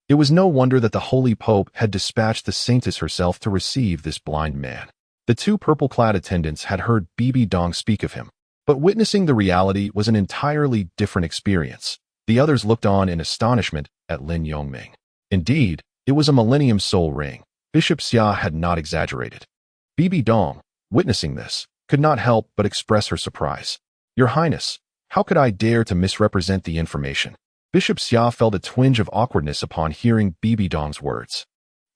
A: It was no wonder that the Holy Pope had dispatched the saintess herself to receive this blind man. The two purple-clad attendants had heard Bibi Dong speak of him, but witnessing the reality was an entirely different experience. The others looked on in astonishment at Lin Yongming. Indeed, it was a Millennium Soul Ring. Bishop Xia had not exaggerated. Bibi Dong, witnessing this, could not help but express her surprise. Your Highness, how could I dare to misrepresent the information? Bishop Xia felt a twinge of awkwardness upon hearing Bibi Dong's words.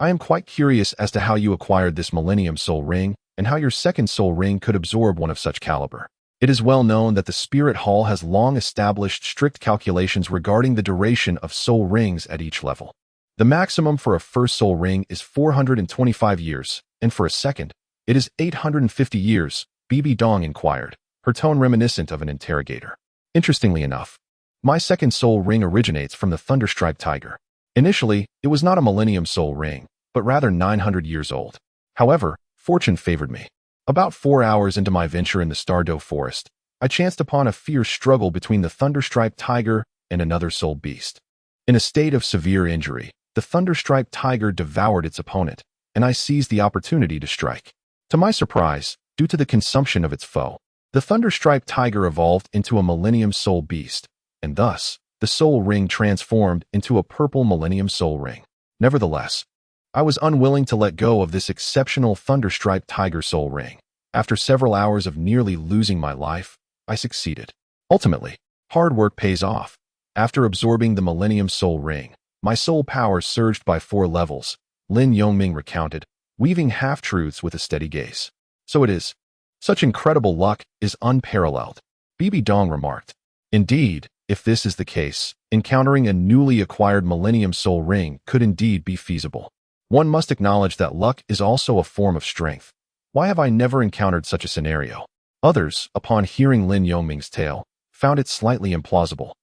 A: I am quite curious as to how you acquired this Millennium Soul Ring and how your second soul ring could absorb one of such caliber. It is well known that the Spirit Hall has long established strict calculations regarding the duration of soul rings at each level. The maximum for a first soul ring is 425 years, and for a second, it is 850 years, Bibi Dong inquired, her tone reminiscent of an interrogator. Interestingly enough, my second soul ring originates from the Thunderstriped Tiger. Initially, it was not a Millennium Soul Ring, but rather 900 years old. However, fortune favored me. About 4 hours into my venture in the Stardow Forest, I chanced upon a fierce struggle between the Thunderstriped Tiger and another soul beast. In a state of severe injury, the Thunderstriped Tiger devoured its opponent, and I seized the opportunity to strike. To my surprise, due to the consumption of its foe, the Thunderstriped Tiger evolved into a Millennium Soul Beast, and thus, the Soul Ring transformed into a purple Millennium Soul Ring. Nevertheless, I was unwilling to let go of this exceptional Thunderstriped Tiger Soul Ring. After several hours of nearly losing my life, I succeeded. Ultimately, hard work pays off. After absorbing the Millennium Soul Ring, my soul power surged by 4 levels, Lin Yongming recounted, weaving half-truths with a steady gaze. So it is. Such incredible luck is unparalleled, Bibi Dong remarked. Indeed, if this is the case, encountering a newly acquired Millennium Soul Ring could indeed be feasible. One must acknowledge that luck is also a form of strength. Why have I never encountered such a scenario? Others, upon hearing Lin Yongming's tale, found it slightly implausible.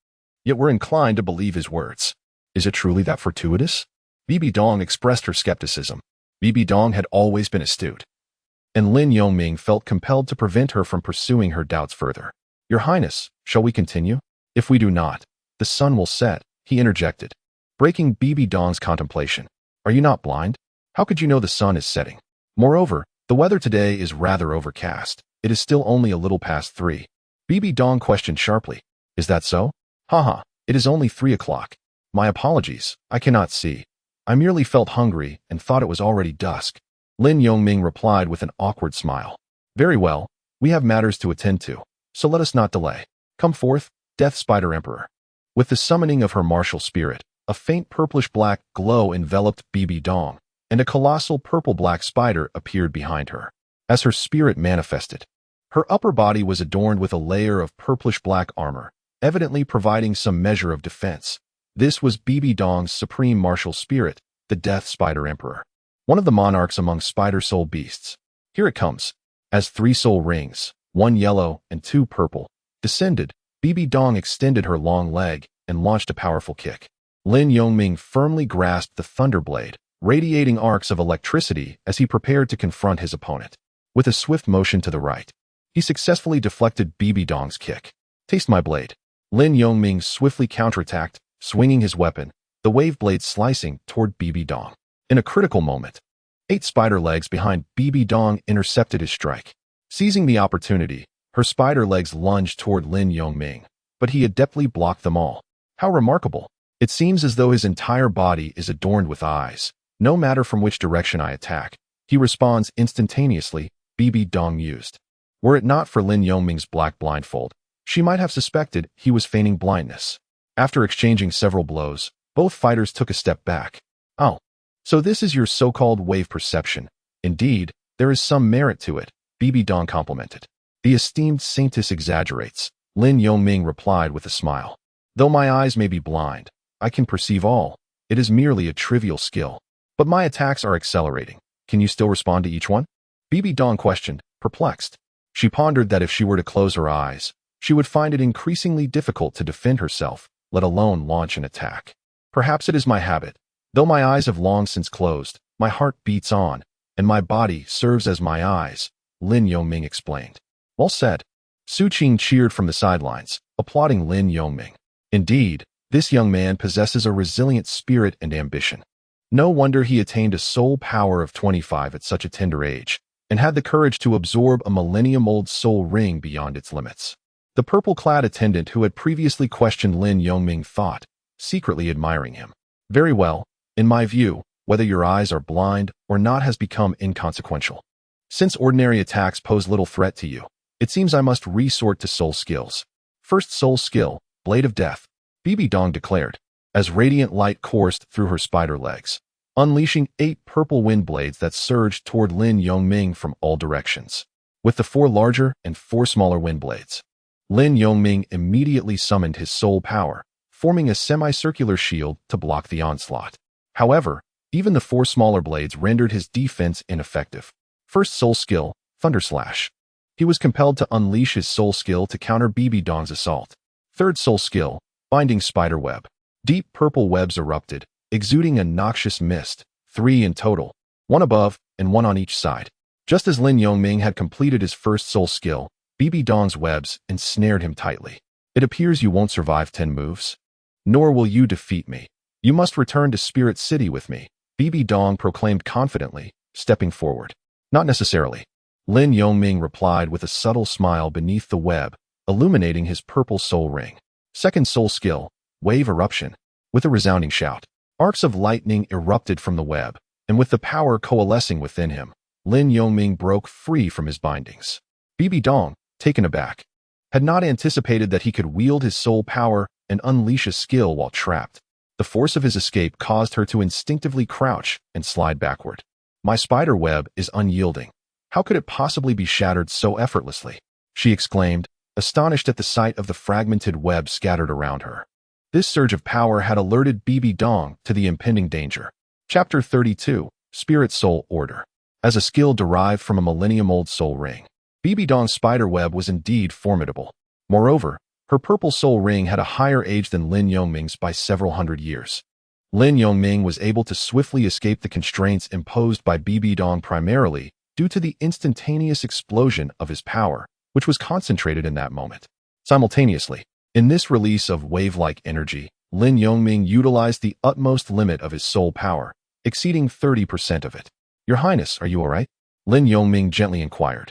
A: Yet were inclined to believe his words. Is it truly that fortuitous? Bibi Dong expressed her skepticism. Bibi Dong had always been astute, and Lin Yongming felt compelled to prevent her from pursuing her doubts further. Your Highness, shall we continue? If we do not, the sun will set, he interjected, breaking Bibi Dong's contemplation. Are you not blind? How could you know the sun is setting? Moreover, the weather today is rather overcast. It is still only a little past 3. Bibi Dong questioned sharply. Is that so? Haha, it is only 3 o'clock. My apologies, I cannot see. I merely felt hungry and thought it was already dusk. Lin Yongming replied with an awkward smile. Very well, we have matters to attend to, so let us not delay. Come forth, Death Spider Emperor. With the summoning of her martial spirit, a faint purplish-black glow enveloped Bibi Dong, and a colossal purple-black spider appeared behind her. As her spirit manifested, her upper body was adorned with a layer of purplish-black armor, evidently providing some measure of defense. This was Bibi Dong's supreme martial spirit, the Death Spider Emperor, one of the monarchs among spider soul beasts. Here it comes. As 3 soul rings, 1 yellow and 2 purple, descended, Bibi Dong extended her long leg and launched a powerful kick. Lin Yongming firmly grasped the thunderblade, radiating arcs of electricity as he prepared to confront his opponent. With a swift motion to the right, he successfully deflected Bibi Dong's kick. Taste my blade. Lin Yongming swiftly counterattacked, swinging his weapon, the wave blade slicing toward Bibi Dong. In a critical moment, 8 spider legs behind Bibi Dong intercepted his strike. Seizing the opportunity, her spider legs lunged toward Lin Yongming, but he adeptly blocked them all. How remarkable! It seems as though his entire body is adorned with eyes. No matter from which direction I attack, he responds instantaneously, Bibi Dong mused. Were it not for Lin Yongming's black blindfold, she might have suspected he was feigning blindness. After exchanging several blows, both fighters took a step back. Oh, so this is your so-called wave perception. Indeed, there is some merit to it, Bibi Dong complimented. The esteemed saintess exaggerates, Lin Yongming replied with a smile. Though my eyes may be blind, I can perceive all. It is merely a trivial skill. But my attacks are accelerating. Can you still respond to each one? Bibi Dong questioned, perplexed. She pondered that if she were to close her eyes, she would find it increasingly difficult to defend herself, let alone launch an attack. Perhaps it is my habit. Though my eyes have long since closed, my heart beats on, and my body serves as my eyes, Lin Yongming explained. Well said. Su Qing cheered from the sidelines, applauding Lin Yongming. Indeed, This young man possesses a resilient spirit and ambition. No wonder he attained a soul power of 25 at such a tender age, and had the courage to absorb a millennium-old soul ring beyond its limits. The purple-clad attendant who had previously questioned Lin Yongming thought, secretly admiring him. Very well, in my view, whether your eyes are blind or not has become inconsequential. Since ordinary attacks pose little threat to you, it seems I must resort to soul skills. First soul skill, Blade of Death, Bibi Dong declared, as radiant light coursed through her spider legs, unleashing 8 purple wind blades that surged toward Lin Yongming from all directions. With the 4 larger and 4 smaller wind blades, Lin Yongming immediately summoned his soul power, forming a semicircular shield to block the onslaught. However, even the 4 smaller blades rendered his defense ineffective. First soul skill, Thunder Slash. He was compelled to unleash his soul skill to counter Bibi Dong's assault. Third soul skill, Binding Spider Web. Deep purple webs erupted, exuding a noxious mist, 3 in total, 1 above and 1 on each side. Just as Lin Yongming had completed his first soul skill, Bibi Dong's webs ensnared him tightly. It appears you won't survive 10 moves. Nor will you defeat me. You must return to Spirit City with me, Bibi Dong proclaimed confidently, stepping forward. Not necessarily. Lin Yongming replied with a subtle smile beneath the web, illuminating his purple soul ring. Second soul skill, Wave Eruption. With a resounding shout, arcs of lightning erupted from the web, and with the power coalescing within him, Lin Yongming broke free from his bindings. Bibi Dong, taken aback, had not anticipated that he could wield his soul power and unleash a skill while trapped. The force of his escape caused her to instinctively crouch and slide backward. My spider web is unyielding. How could it possibly be shattered so effortlessly? She exclaimed, astonished at the sight of the fragmented web scattered around her. This surge of power had alerted Bibi Dong to the impending danger. Chapter 32, Spirit Soul Order. As a skill derived from a millennium-old soul ring, Bibi Dong's spider web was indeed formidable. Moreover, her purple soul ring had a higher age than Lin Yongming's by several hundred years. Lin Yongming was able to swiftly escape the constraints imposed by Bibi Dong primarily due to the instantaneous explosion of his power, which was concentrated in that moment. Simultaneously, in this release of wave-like energy, Lin Yongming utilized the utmost limit of his soul power, exceeding 30% of it. Your Highness, are you all right? Lin Yongming gently inquired,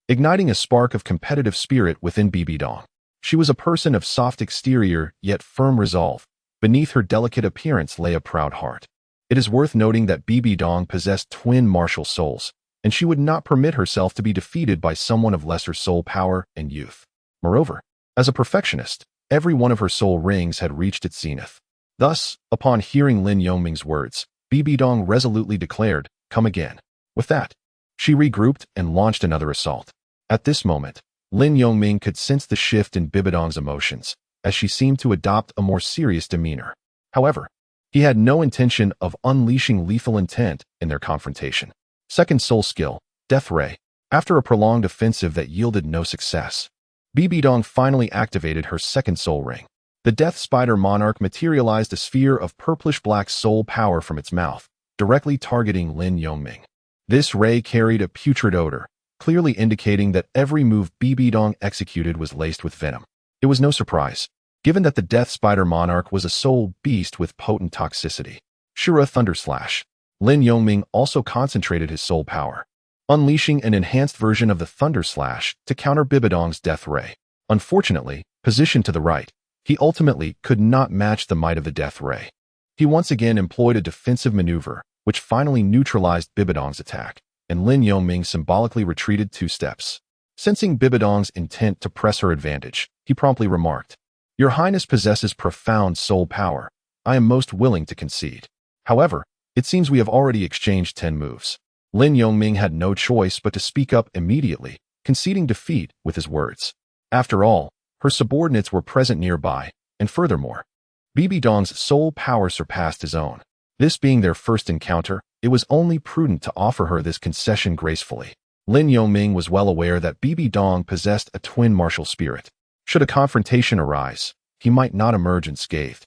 A: igniting a spark of competitive spirit within Bibi Dong. She was a person of soft exterior yet firm resolve. Beneath her delicate appearance lay a proud heart. It is worth noting that Bibi Dong possessed twin martial souls, and she would not permit herself to be defeated by someone of lesser soul power and youth. Moreover, as a perfectionist, every one of her soul rings had reached its zenith. Thus, upon hearing Lin Yongming's words, Bibi Dong resolutely declared, "Come again." With that, she regrouped and launched another assault. At this moment, Lin Yongming could sense the shift in Bibi Dong's emotions, as she seemed to adopt a more serious demeanor. However, he had no intention of unleashing lethal intent in their confrontation. Second soul skill, Death Ray. After a prolonged offensive that yielded no success, Bibi Dong finally activated her second soul ring. The Death Spider Monarch materialized a sphere of purplish-black soul power from its mouth, directly targeting Lin Yongming. This ray carried a putrid odor, clearly indicating that every move Bibi Dong executed was laced with venom. It was no surprise, given that the Death Spider Monarch was a soul beast with potent toxicity. Shura Thunder Slash. Lin Yongming also concentrated his soul power, unleashing an enhanced version of the Thunder Slash to counter Bibi Dong's Death Ray. Unfortunately, positioned to the right, he ultimately could not match the might of the Death Ray. He once again employed a defensive maneuver, which finally neutralized Bibi Dong's attack, and Lin Yongming symbolically retreated 2 steps. Sensing Bibi Dong's intent to press her advantage, he promptly remarked, "Your Highness possesses profound soul power. I am most willing to concede. However, it seems we have already exchanged 10 moves." Lin Yongming had no choice but to speak up immediately, conceding defeat with his words. After all, her subordinates were present nearby, and furthermore, Bibi Dong's soul power surpassed his own. This being their first encounter, it was only prudent to offer her this concession gracefully. Lin Yongming was well aware that Bibi Dong possessed a twin martial spirit. Should a confrontation arise, he might not emerge unscathed.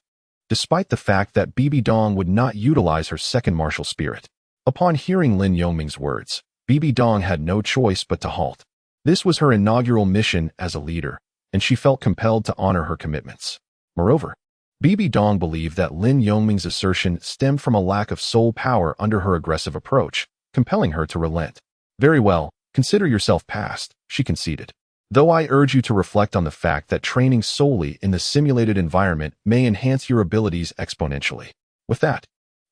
A: Despite the fact that Bibi Dong would not utilize her second martial spirit. Upon hearing Lin Yongming's words, Bibi Dong had no choice but to halt. This was her inaugural mission as a leader, and she felt compelled to honor her commitments. Moreover, Bibi Dong believed that Lin Yongming's assertion stemmed from a lack of soul power under her aggressive approach, compelling her to relent. Very well, consider yourself past, she conceded. Though I urge you to reflect on the fact that training solely in the simulated environment may enhance your abilities exponentially. With that,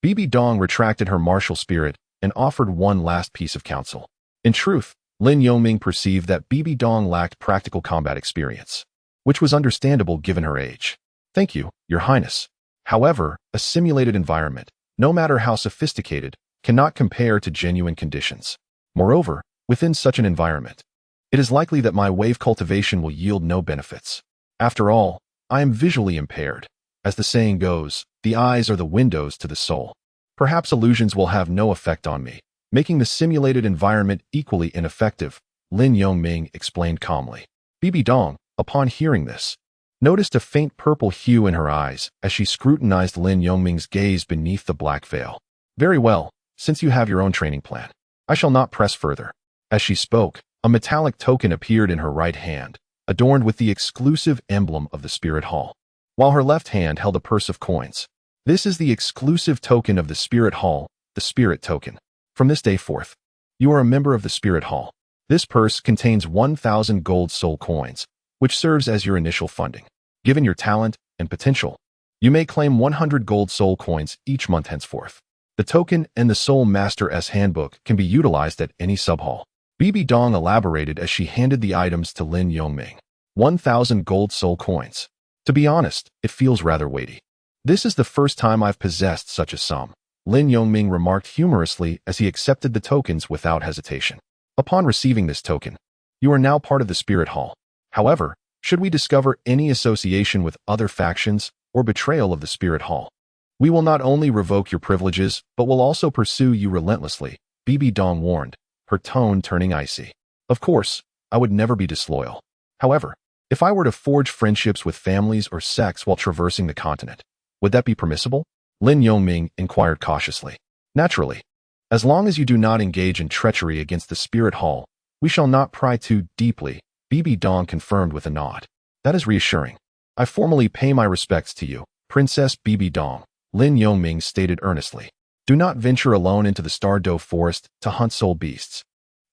A: Bibi Dong retracted her martial spirit and offered one last piece of counsel. In truth, Lin Yongming perceived that Bibi Dong lacked practical combat experience, which was understandable given her age. Thank you, Your Highness. However, a simulated environment, no matter how sophisticated, cannot compare to genuine conditions. Moreover, within such an environment, it is likely that my wave cultivation will yield no benefits. After all, I am visually impaired. As the saying goes, the eyes are the windows to the soul. Perhaps illusions will have no effect on me, making the simulated environment equally ineffective, Lin Yongming explained calmly. Bibi Dong, upon hearing this, noticed a faint purple hue in her eyes as she scrutinized Lin Yongming's gaze beneath the black veil. Very well, since you have your own training plan, I shall not press further. As she spoke, a metallic token appeared in her right hand, adorned with the exclusive emblem of the Spirit Hall, while her left hand held a purse of coins. This is the exclusive token of the Spirit Hall, the Spirit Token. From this day forth, you are a member of the Spirit Hall. This purse contains 1,000 gold soul coins, which serves as your initial funding. Given your talent and potential, you may claim 100 gold soul coins each month henceforth. The token and the Soul Master's handbook can be utilized at any sub-hall. Bibi Dong elaborated as she handed the items to Lin Yongming. 1,000 gold soul coins. To be honest, it feels rather weighty. This is the first time I've possessed such a sum, Lin Yongming remarked humorously as he accepted the tokens without hesitation. Upon receiving this token, you are now part of the Spirit Hall. However, should we discover any association with other factions or betrayal of the Spirit Hall, we will not only revoke your privileges, but will also pursue you relentlessly, Bibi Dong warned, her tone turning icy. Of course, I would never be disloyal. However, if I were to forge friendships with families or sects while traversing the continent, would that be permissible? Lin Yongming inquired cautiously. Naturally. As long as you do not engage in treachery against the Spirit Hall, we shall not pry too deeply, Bibi Dong confirmed with a nod. That is reassuring. I formally pay my respects to you, Princess Bibi Dong, Lin Yongming stated earnestly. Do not venture alone into the Douluo forest to hunt soul beasts.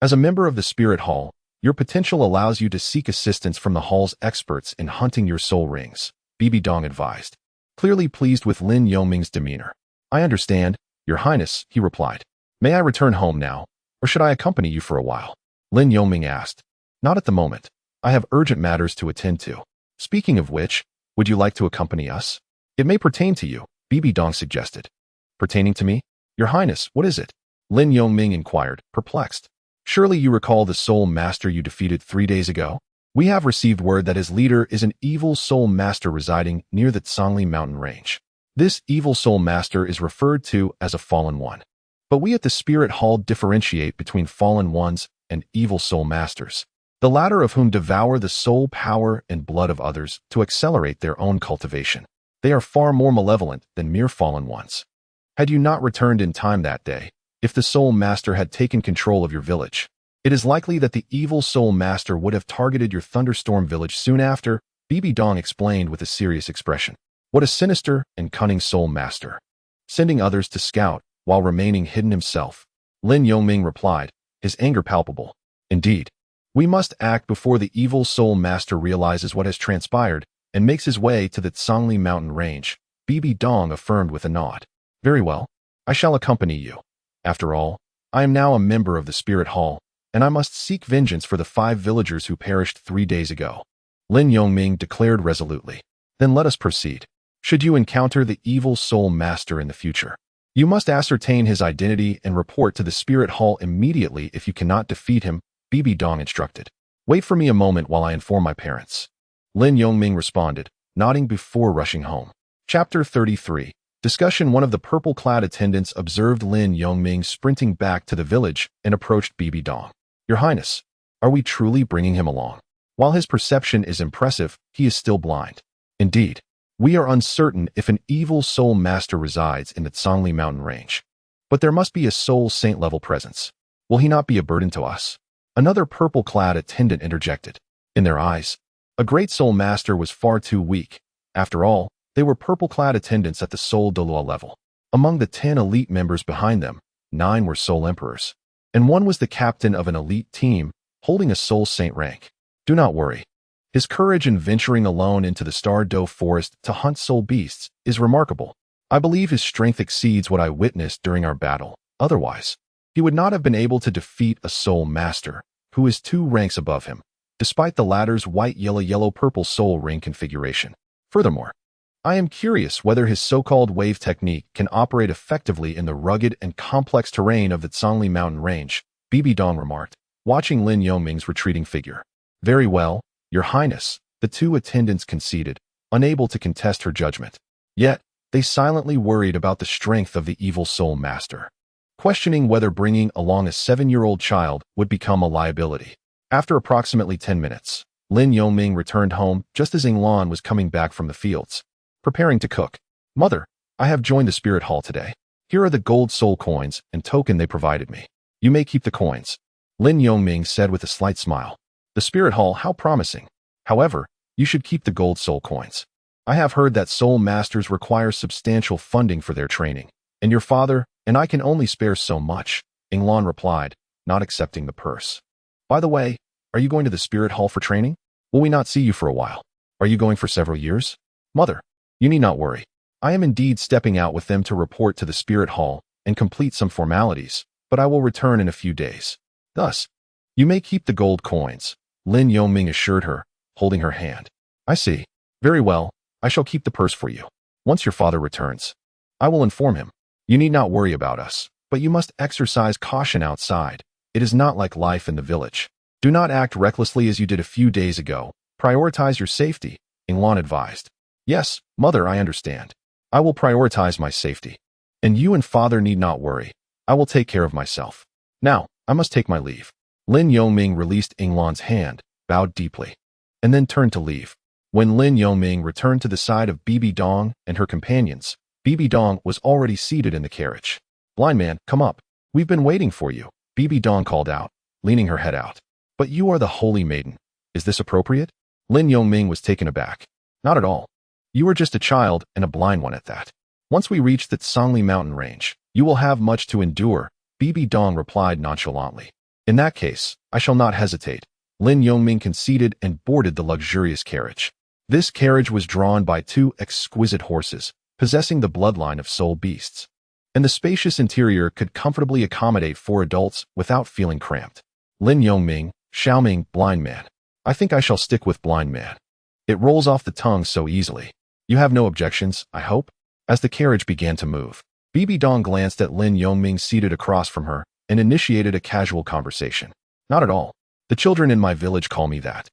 A: As a member of the Spirit Hall, your potential allows you to seek assistance from the Hall's experts in hunting your soul rings, Bibi Dong advised, clearly pleased with Lin Yongming's demeanor. I understand, Your Highness, he replied. May I return home now, or should I accompany you for a while? Lin Yongming asked. Not at the moment. I have urgent matters to attend to. Speaking of which, would you like to accompany us? It may pertain to you, Bibi Dong suggested. Pertaining to me? Your Highness, what is it? Lin Yongming inquired, perplexed. Surely you recall the Soul Master you defeated 3 days ago? We have received word that his leader is an evil Soul Master residing near the Tsangli mountain range. This evil Soul Master is referred to as a fallen one. But we at the Spirit Hall differentiate between fallen ones and evil Soul Masters, the latter of whom devour the soul power and blood of others to accelerate their own cultivation. They are far more malevolent than mere fallen ones. Had you not returned in time that day, if the Soul Master had taken control of your village, it is likely that the evil Soul Master would have targeted your Thunderstorm village soon after, Bibi Dong explained with a serious expression. What a sinister and cunning Soul Master. Sending others to scout while remaining hidden himself, Lin Yongming replied, his anger palpable. Indeed, we must act before the evil Soul Master realizes what has transpired and makes his way to the Tsangli mountain range, Bibi Dong affirmed with a nod. Very well, I shall accompany you. After all, I am now a member of the Spirit Hall, and I must seek vengeance for the 5 villagers who perished 3 days ago, Lin Yongming declared resolutely. Then let us proceed. Should you encounter the evil Soul Master in the future, you must ascertain his identity and report to the Spirit Hall immediately if you cannot defeat him, Bibi Dong instructed. Wait for me a moment while I inform my parents. Lin Yongming responded, nodding before rushing home. Chapter 33. Discussion. One of the purple-clad attendants observed Lin Yongming sprinting back to the village and approached Bibi Dong. Your Highness, are we truly bringing him along? While his perception is impressive, he is still blind. Indeed, we are uncertain if an evil Soul Master resides in the Tsangli mountain range. But there must be a Soul Saint-level presence. Will he not be a burden to us? Another purple-clad attendant interjected. In their eyes, a great Soul Master was far too weak. After all, They were purple-clad attendants at the Seoul Douluo level. Among the 10 elite members behind them, 9 were Seoul Emperors, and one was the captain of an elite team holding a Seoul Saint rank. Do not worry. His courage in venturing alone into the Star Do forest to hunt soul beasts is remarkable. I believe his strength exceeds what I witnessed during our battle. Otherwise, he would not have been able to defeat a soul master, who is 2 ranks above him, despite the latter's white-yellow-yellow-purple soul ring configuration. Furthermore, I am curious whether his so-called wave technique can operate effectively in the rugged and complex terrain of the Zhongli mountain range, Bibi Dong remarked, watching Lin Yongming's retreating figure. Very well, Your Highness, the 2 attendants conceded, unable to contest her judgment. Yet, they silently worried about the strength of the evil soul master, questioning whether bringing along a 7-year-old child would become a liability. After approximately 10 minutes, Lin Yongming returned home just as Inglan was coming back from the fields, preparing to cook. Mother, I have joined the spirit hall today. Here are the gold soul coins and token they provided me. You may keep the coins, Lin Yongming said with a slight smile. The spirit hall, how promising. However, you should keep the gold soul coins. I have heard that soul masters require substantial funding for their training, and your father and I can only spare so much, Inglan replied, not accepting the purse. By the way, are you going to the spirit hall for training? Will we not see you for a while? Are you going for several years? Mother, you need not worry. I am indeed stepping out with them to report to the spirit hall and complete some formalities, but I will return in a few days. Thus, you may keep the gold coins, Lin Yongming assured her, holding her hand. I see. Very well, I shall keep the purse for you. Once your father returns, I will inform him. You need not worry about us, but you must exercise caution outside. It is not like life in the village. Do not act recklessly as you did a few days ago. Prioritize your safety, Inglan advised. Yes, mother, I understand. I will prioritize my safety. And you and father need not worry. I will take care of myself. Now, I must take my leave. Lin Yongming released Inglan's hand, bowed deeply, and then turned to leave. When Lin Yongming returned to the side of Bibi Dong and her companions, Bibi Dong was already seated in the carriage. Blind man, come up. We've been waiting for you, Bibi Dong called out, leaning her head out. But you are the holy maiden. Is this appropriate? Lin Yongming was taken aback. Not at all. You are just a child and a blind one at that. Once we reach the Zhongli mountain range, you will have much to endure, Bibi Dong replied nonchalantly. In that case, I shall not hesitate. Lin Yongming conceded and boarded the luxurious carriage. This carriage was drawn by 2 exquisite horses, possessing the bloodline of soul beasts, and the spacious interior could comfortably accommodate 4 adults without feeling cramped. Lin Yongming, Xiaoming, blind man. I think I shall stick with blind man. It rolls off the tongue so easily. You have no objections, I hope? As the carriage began to move, Bibi Dong glanced at Lin Yongming seated across from her and initiated a casual conversation. Not at all. The children in my village call me that.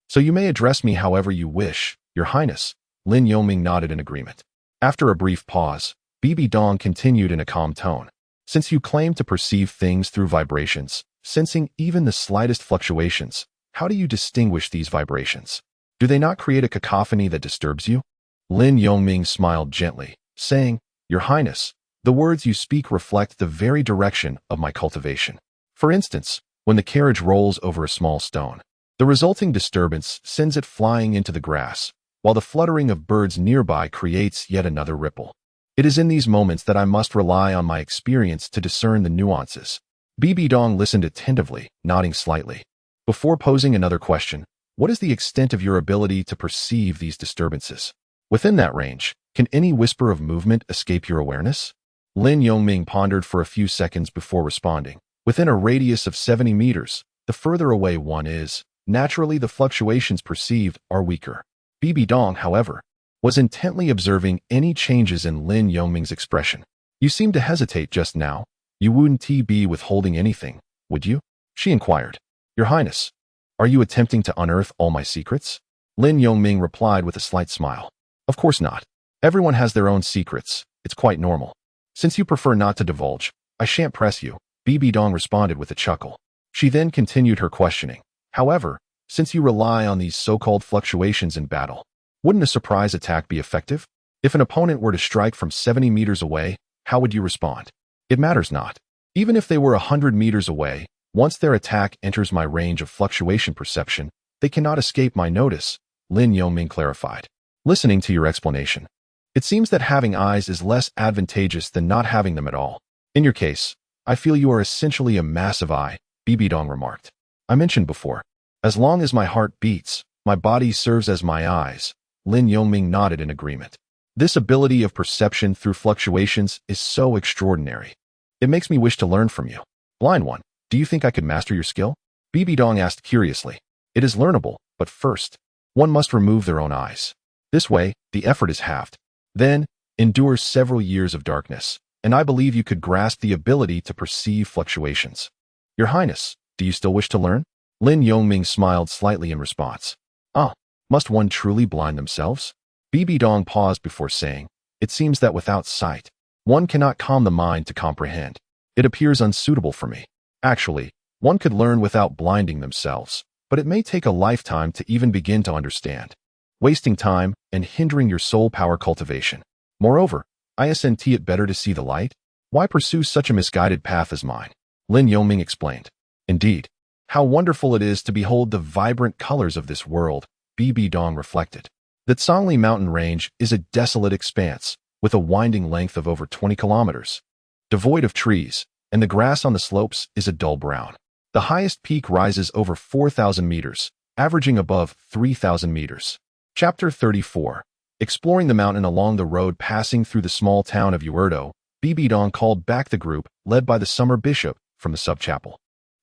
A: So you may address me however you wish, Your Highness. Lin Yongming nodded in agreement. After a brief pause, Bibi Dong continued in a calm tone. Since you claim to perceive things through vibrations, sensing even the slightest fluctuations, how do you distinguish these vibrations? Do they not create a cacophony that disturbs you? Lin Yongming smiled gently, saying, Your Highness, the words you speak reflect the very direction of my cultivation. For instance, when the carriage rolls over a small stone, the resulting disturbance sends it flying into the grass, while the fluttering of birds nearby creates yet another ripple. It is in these moments that I must rely on my experience to discern the nuances. Bibi Dong listened attentively, nodding slightly. Before posing another question, what is the extent of your ability to perceive these disturbances? Within that range, can any whisper of movement escape your awareness? Lin Yongming pondered for a few seconds before responding. Within a radius of 70 meters, the further away one is, naturally the fluctuations perceived are weaker. Bibi Dong, however, was intently observing any changes in Lin Yongming's expression. You seemed to hesitate just now. You wouldn't be withholding anything, would you? She inquired. Your Highness, are you attempting to unearth all my secrets? Lin Yongming replied with a slight smile. Of course not. Everyone has their own secrets. It's quite normal. Since you prefer not to divulge, I shan't press you, Bibi Dong responded with a chuckle. She then continued her questioning. However, since you rely on these so-called fluctuations in battle, wouldn't a surprise attack be effective? If an opponent were to strike from 70 meters away, how would you respond? It matters not. Even if they were 100 meters away, once their attack enters my range of fluctuation perception, they cannot escape my notice, Lin Yongming clarified. Listening to your explanation, It seems that having eyes is less advantageous than not having them at all. In your case, I feel you are essentially a massive eye, Bibidong remarked. I mentioned before, as long as my heart beats, my body serves as my eyes. Lin Yongming nodded in agreement. This ability of perception through fluctuations is so extraordinary. It makes me wish to learn from you. Blind one, do you think I could master your skill? Bibidong asked curiously. It is learnable, but first, one must remove their own eyes. This way, the effort is halved. Then, endure several years of darkness, and I believe you could grasp the ability to perceive fluctuations. Your Highness, do you still wish to learn? Lin Yongming smiled slightly in response. Ah, must one truly blind themselves? Bibidong paused before saying, it seems that without sight, one cannot calm the mind to comprehend. It appears unsuitable for me. Actually, one could learn without blinding themselves, but it may take a lifetime to even begin to understand, wasting time and hindering your soul power cultivation. Moreover, isn't it better to see the light? Why pursue such a misguided path as mine? Lin Yongming explained. Indeed, how wonderful it is to behold the vibrant colors of this world, Bibidong reflected. The Zhongli mountain range is a desolate expanse, with a winding length of over 20 kilometers, devoid of trees, and the grass on the slopes is a dull brown. The highest peak rises over 4,000 meters, averaging above 3,000 meters. Chapter 34. Exploring the mountain along the road passing through the small town of Uerdo, Bibidong called back the group, led by the summer bishop, from the subchapel.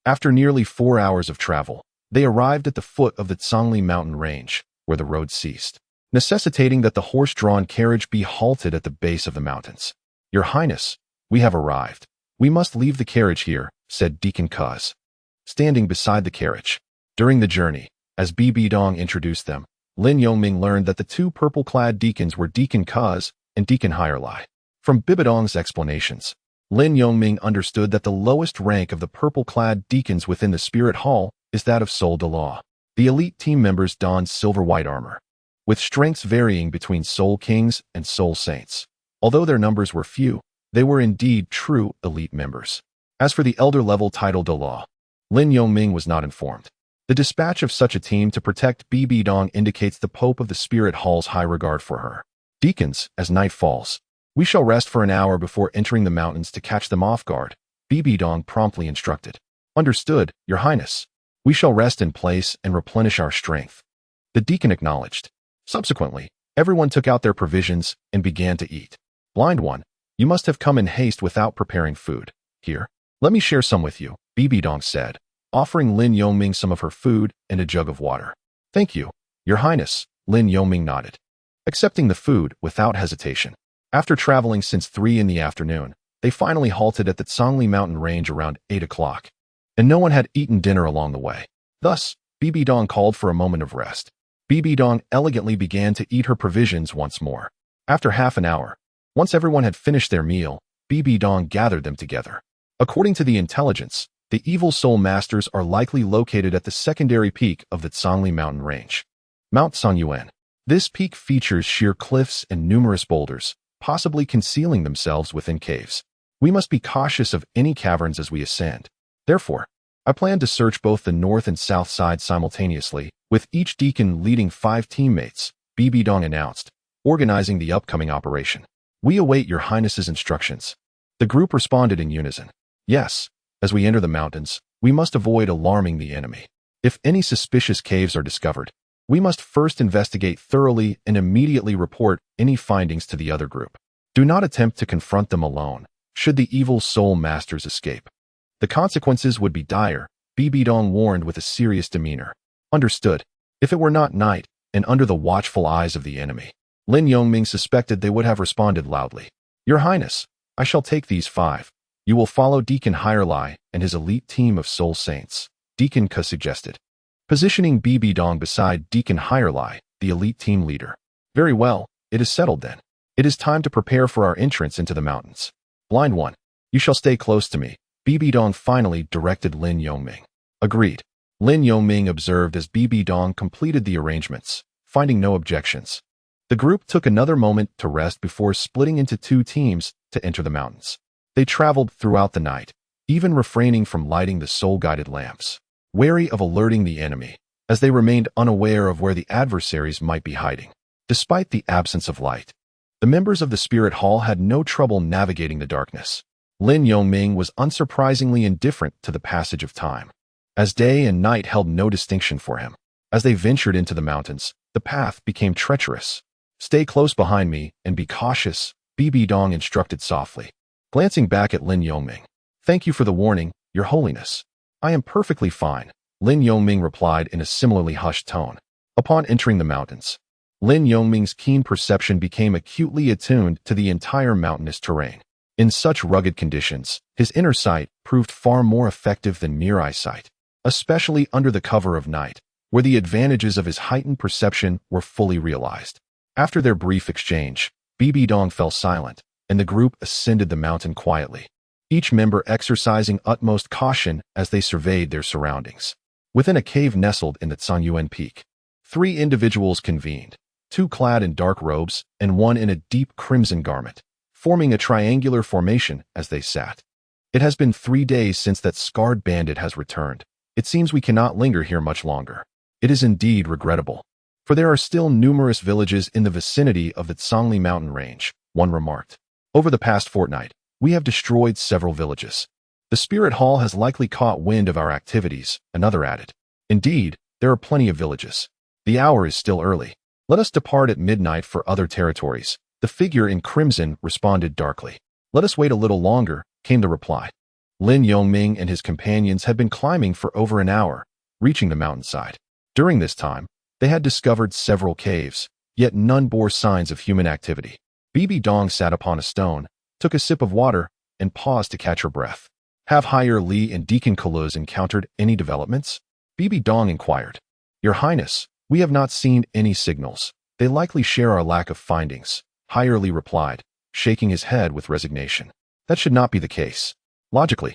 A: After nearly 4 hours of travel, they arrived at the foot of the Zhongli mountain range, where the road ceased, necessitating that the horse-drawn carriage be halted at the base of the mountains. Your Highness, we have arrived. We must leave the carriage here, said Deacon Cuz, standing beside the carriage. During the journey, as Bibidong introduced them, Lin Yongming learned that the two purple-clad deacons were Deacon Cuz and Deacon Hirelai. From Bibidong's explanations, Lin Yongming understood that the lowest rank of the purple-clad deacons within the Spirit Hall is that of Soul Douluo. The elite team members donned silver-white armor, with strengths varying between Soul Kings and Soul Saints. Although their numbers were few, they were indeed true elite members. As for the elder-level title Douluo, Lin Yongming was not informed. The dispatch of such a team to protect Bibidong indicates the Pope of the Spirit Hall's high regard for her. Deacons, as night falls, we shall rest for an hour before entering the mountains to catch them off guard, Bibidong promptly instructed. Understood, Your Highness. We shall rest in place and replenish our strength. The deacon acknowledged. Subsequently, everyone took out their provisions and began to eat. Blind one, you must have come in haste without preparing food. Here, let me share some with you, Bibidong said, offering Lin Yongming some of her food and a jug of water. Thank you, Your Highness, Lin Yongming nodded, accepting the food without hesitation. After traveling since 3 in the afternoon, they finally halted at the Zhongli mountain range around 8 o'clock, and no one had eaten dinner along the way. Thus, Bibidong called for a moment of rest. Bibidong elegantly began to eat her provisions once more. After half an hour, once everyone had finished their meal, Bibidong gathered them together. According to the intelligence, the evil soul masters are likely located at the secondary peak of the Zhongli mountain range, Mount Sanyuan. This peak features sheer cliffs and numerous boulders, possibly concealing themselves within caves. We must be cautious of any caverns as we ascend. Therefore, I plan to search both the north and south sides simultaneously, with each deacon leading 5 teammates, Bibidong announced, organizing the upcoming operation. We await Your Highness's instructions. The group responded in unison. Yes, as we enter the mountains, we must avoid alarming the enemy. If any suspicious caves are discovered, we must first investigate thoroughly and immediately report any findings to the other group. Do not attempt to confront them alone, should the evil soul masters escape. The consequences would be dire, Bibidong warned with a serious demeanor. Understood. If it were not night, and under the watchful eyes of the enemy, Lin Yongming suspected they would have responded loudly. Your Highness, I shall take these 5. You will follow Deacon Hirelai and his elite team of soul saints, Deacon Ka suggested, positioning Bibidong beside Deacon Hirelai, the elite team leader. Very well, it is settled then. It is time to prepare for our entrance into the mountains. Blind one, you shall stay close to me, Bibidong finally directed Lin Yongming. Agreed. Lin Yongming observed as Bibidong completed the arrangements, finding no objections. The group took another moment to rest before splitting into 2 teams to enter the mountains. They traveled throughout the night, even refraining from lighting the soul-guided lamps, wary of alerting the enemy, as they remained unaware of where the adversaries might be hiding. Despite the absence of light, The members of the Spirit Hall had no trouble navigating the darkness. Lin Yongming was unsurprisingly indifferent to the passage of time, as day and night held no distinction for him. As they ventured into the mountains, the path became treacherous. "Stay close behind me and be cautious," Bibi Dong instructed softly. Glancing back at Lin Yongming, "Thank you for the warning, Your Holiness." "I am perfectly fine," Lin Yongming replied in a similarly hushed tone. Upon entering the mountains, Lin Yongming's keen perception became acutely attuned to the entire mountainous terrain. In such rugged conditions, his inner sight proved far more effective than mere eyesight, especially under the cover of night, where the advantages of his heightened perception were fully realized. After their brief exchange, Bibi Dong fell silent, and the group ascended the mountain quietly, each member exercising utmost caution as they surveyed their surroundings. Within a cave nestled in the Zhongyuan Peak, 3 individuals convened, 2 clad in dark robes and 1 in a deep crimson garment, forming a triangular formation as they sat. "It has been 3 days since that scarred bandit has returned. It seems we cannot linger here much longer. It is indeed regrettable, for there are still numerous villages in the vicinity of the Zhongli mountain range," one remarked. "Over the past fortnight, we have destroyed several villages. The Spirit Hall has likely caught wind of our activities," another added. "Indeed, there are plenty of villages. The hour is still early. Let us depart at midnight for other territories," the figure in crimson responded darkly. "Let us wait a little longer," came the reply. Lin Yongming and his companions had been climbing for over an hour, reaching the mountainside. During this time, they had discovered several caves, yet none bore signs of human activity. Bibi Dong sat upon a stone, took a sip of water, and paused to catch her breath. "Have Higher Li and Deacon Kaluz encountered any developments?" Bibi Dong inquired. "Your Highness, we have not seen any signals. They likely share our lack of findings," Higher Li replied, shaking his head with resignation. "That should not be the case. Logically,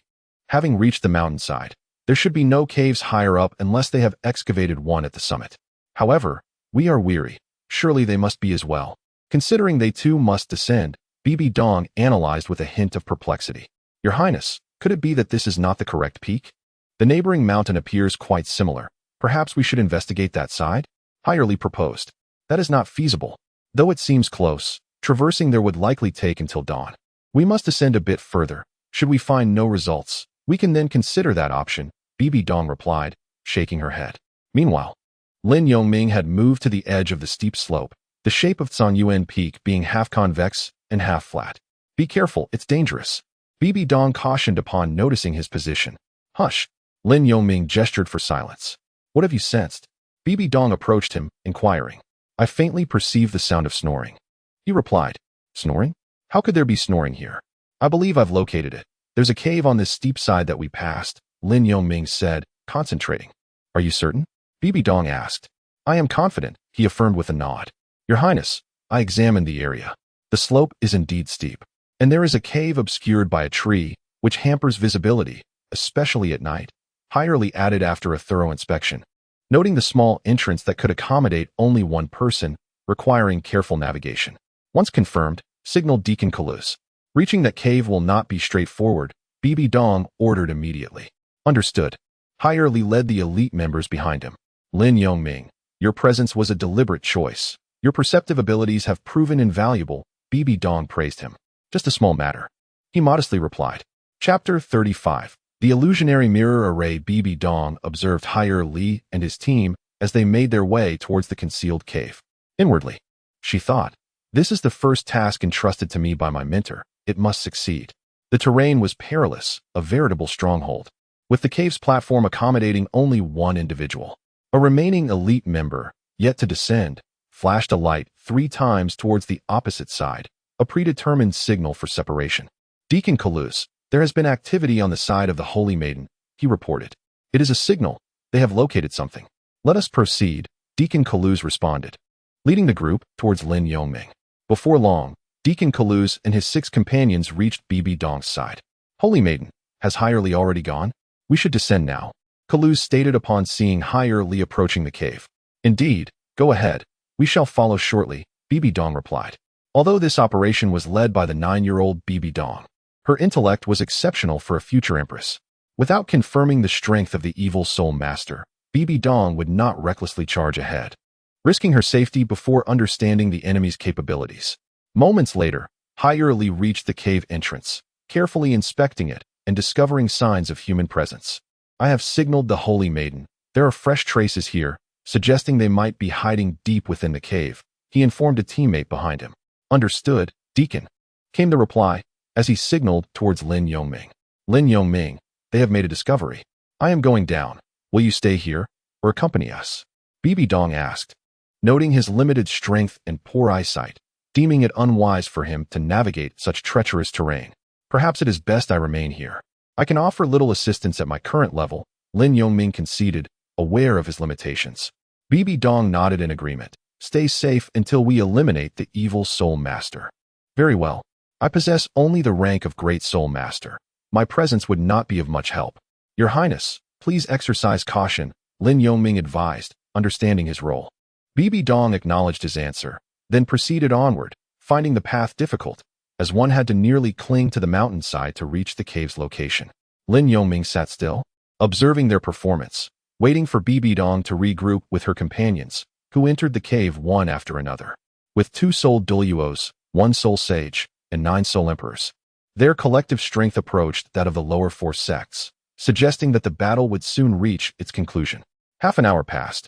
A: having reached the mountainside, there should be no caves higher up unless they have excavated one at the summit. However, we are weary. Surely they must be as well. Considering they too must descend," Bibi Dong analyzed with a hint of perplexity. "Your Highness, could it be that this is not the correct peak? The neighboring mountain appears quite similar. Perhaps we should investigate that side?" Higher Li proposed. "That is not feasible. Though it seems close, traversing there would likely take until dawn. We must ascend a bit further. Should we find no results, we can then consider that option," Bibi Dong replied, shaking her head. Meanwhile, Lin Yongming had moved to the edge of the steep slope, the shape of Zhongyuan Peak being half convex and half flat. "Be careful, it's dangerous," Bibi Dong cautioned upon noticing his position. "Hush," Lin Yongming gestured for silence. "What have you sensed?" Bibi Dong approached him, inquiring. "I faintly perceive the sound of snoring." He replied. "Snoring? How could there be snoring here? I believe I've located it. There's a cave on this steep side that we passed," Lin Yongming said, concentrating. "Are you certain?" Bibi Dong asked. "I am confident," he affirmed with a nod. "Your Highness, I examined the area. The slope is indeed steep, and there is a cave obscured by a tree, which hampers visibility, especially at night," Higher Li added after a thorough inspection, noting the small entrance that could accommodate only one person, requiring careful navigation. "Once confirmed, signal Deacon Kaluz. Reaching that cave will not be straightforward," Bibi Dong ordered immediately. "Understood." Higher Li led the elite members behind him. "Lin Yongming, your presence was a deliberate choice. Your perceptive abilities have proven invaluable," Bibi Dong praised him. "Just a small matter," he modestly replied. Chapter 35. The illusionary mirror array. Bibi Dong observed Higher Li and his team as they made their way towards the concealed cave. Inwardly, she thought, "This is the first task entrusted to me by my mentor. It must succeed." The terrain was perilous, a veritable stronghold, with the cave's platform accommodating only one individual. A remaining elite member, yet to descend, flashed a light 3 times towards the opposite side, a predetermined signal for separation. "Deacon Kaluz, there has been activity on the side of the Holy Maiden," he reported. "It is a signal. They have located something. Let us proceed," Deacon Kaluz responded, leading the group towards Lin Yongming. Before long, Deacon Kaluz and his 6 companions reached Bibi Dong's side. "Holy Maiden, has Higher Li already gone? We should descend now," Kaluz stated upon seeing Higher Li approaching the cave. "Indeed, go ahead. We shall follow shortly," Bibi Dong replied. Although this operation was led by the 9-year-old Bibi Dong, her intellect was exceptional for a future empress. Without confirming the strength of the evil soul master, Bibi Dong would not recklessly charge ahead, risking her safety before understanding the enemy's capabilities. Moments later, Li reached the cave entrance, carefully inspecting it and discovering signs of human presence. I have signaled the Holy Maiden. There are fresh traces here, suggesting they might be hiding deep within the cave, he informed a teammate behind him. Understood, Deacon, came the reply, as he signaled towards Lin Yongming. Lin Yongming, they have made a discovery. I am going down. Will you stay here, or accompany us? Bibi Dong asked, noting his limited strength and poor eyesight, deeming it unwise for him to navigate such treacherous terrain. Perhaps it is best I remain here. I can offer little assistance at my current level, Lin Yongming conceded, aware of his limitations. Bibi Dong nodded in agreement. Stay safe until we eliminate the evil Soul Master. Very well. I possess only the rank of Great Soul Master. My presence would not be of much help. Your Highness, please exercise caution, Lin Yongming advised, understanding his role. Bibi Dong acknowledged his answer, then proceeded onward, finding the path difficult, as one had to nearly cling to the mountainside to reach the cave's location. Lin Yongming sat still, observing their performance, waiting for Bibi Dong to regroup with her companions, who entered the cave one after another. With 2 soul Douluos, 1 soul sage, and 9 soul emperors, their collective strength approached that of the lower 4 sects, suggesting that the battle would soon reach its conclusion. Half an hour passed,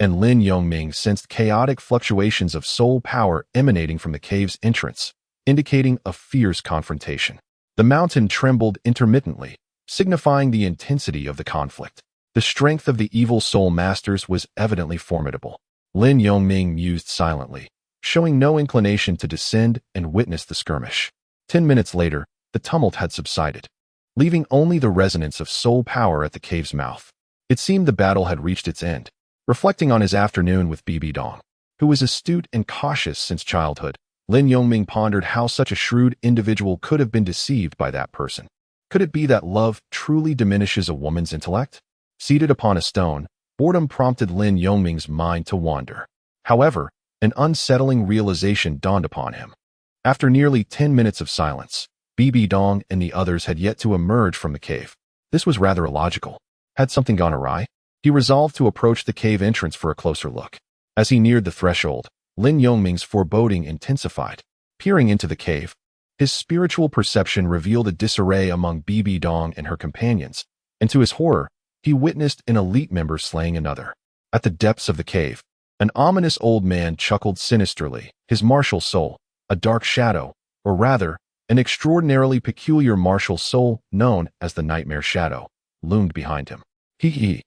A: and Lin Yongming sensed chaotic fluctuations of soul power emanating from the cave's entrance, indicating a fierce confrontation. The mountain trembled intermittently, signifying the intensity of the conflict. The strength of the evil soul masters was evidently formidable. Lin Yongming mused silently, showing no inclination to descend and witness the skirmish. 10 minutes later, the tumult had subsided, leaving only the resonance of soul power at the cave's mouth. It seemed the battle had reached its end. Reflecting on his afternoon with Bibi Dong, who was astute and cautious since childhood, Lin Yongming pondered how such a shrewd individual could have been deceived by that person. Could it be that love truly diminishes a woman's intellect? Seated upon a stone, boredom prompted Lin Yongming's mind to wander. However, an unsettling realization dawned upon him. After nearly 10 minutes of silence, Bibi Dong and the others had yet to emerge from the cave. This was rather illogical. Had something gone awry? He resolved to approach the cave entrance for a closer look. As he neared the threshold, Lin Yongming's foreboding intensified. Peering into the cave, his spiritual perception revealed a disarray among Bibi Dong and her companions, and to his horror, he witnessed an elite member slaying another. At the depths of the cave, an ominous old man chuckled sinisterly, his martial soul, a dark shadow, or rather, an extraordinarily peculiar martial soul known as the Nightmare Shadow, loomed behind him. Hee.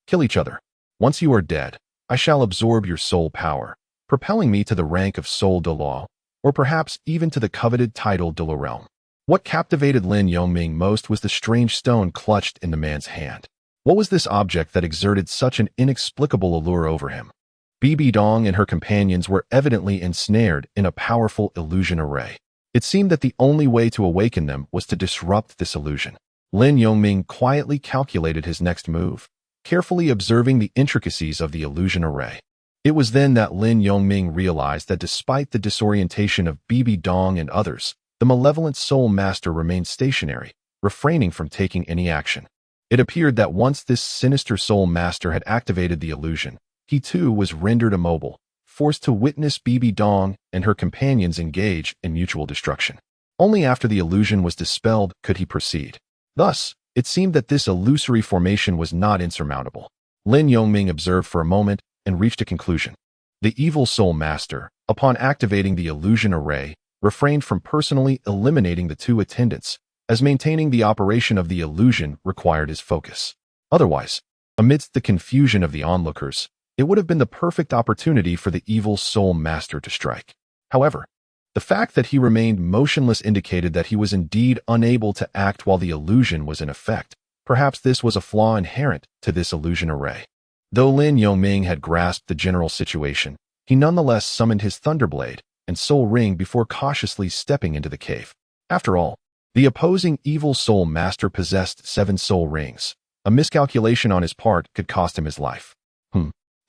A: Kill each other. Once you are dead, I shall absorb your soul power, propelling me to the rank of Soul Douluo, or perhaps even to the coveted title Douluo Realm. What captivated Lin Yongming most was the strange stone clutched in the man's hand. What was this object that exerted such an inexplicable allure over him? Bibi Dong and her companions were evidently ensnared in a powerful illusion array. It seemed that the only way to awaken them was to disrupt this illusion. Lin Yongming quietly calculated his next move, carefully observing the intricacies of the illusion array. It was then that Lin Yongming realized that despite the disorientation of Bibi Dong and others, the malevolent soul master remained stationary, refraining from taking any action. It appeared that once this sinister soul master had activated the illusion, he too was rendered immobile, forced to witness Bibi Dong and her companions engage in mutual destruction. Only after the illusion was dispelled could he proceed. Thus, it seemed that this illusory formation was not insurmountable. Lin Yongming observed for a moment and reached a conclusion. The evil soul master, upon activating the illusion array, refrained from personally eliminating the 2 attendants, as maintaining the operation of the illusion required his focus. Otherwise, amidst the confusion of the onlookers, it would have been the perfect opportunity for the evil soul master to strike. However, the fact that he remained motionless indicated that he was indeed unable to act while the illusion was in effect. Perhaps this was a flaw inherent to this illusion array. Though Lin Yongming had grasped the general situation, he nonetheless summoned his Thunderblade and Soul Ring before cautiously stepping into the cave. After all, the opposing evil soul master possessed 7 soul rings. A miscalculation on his part could cost him his life.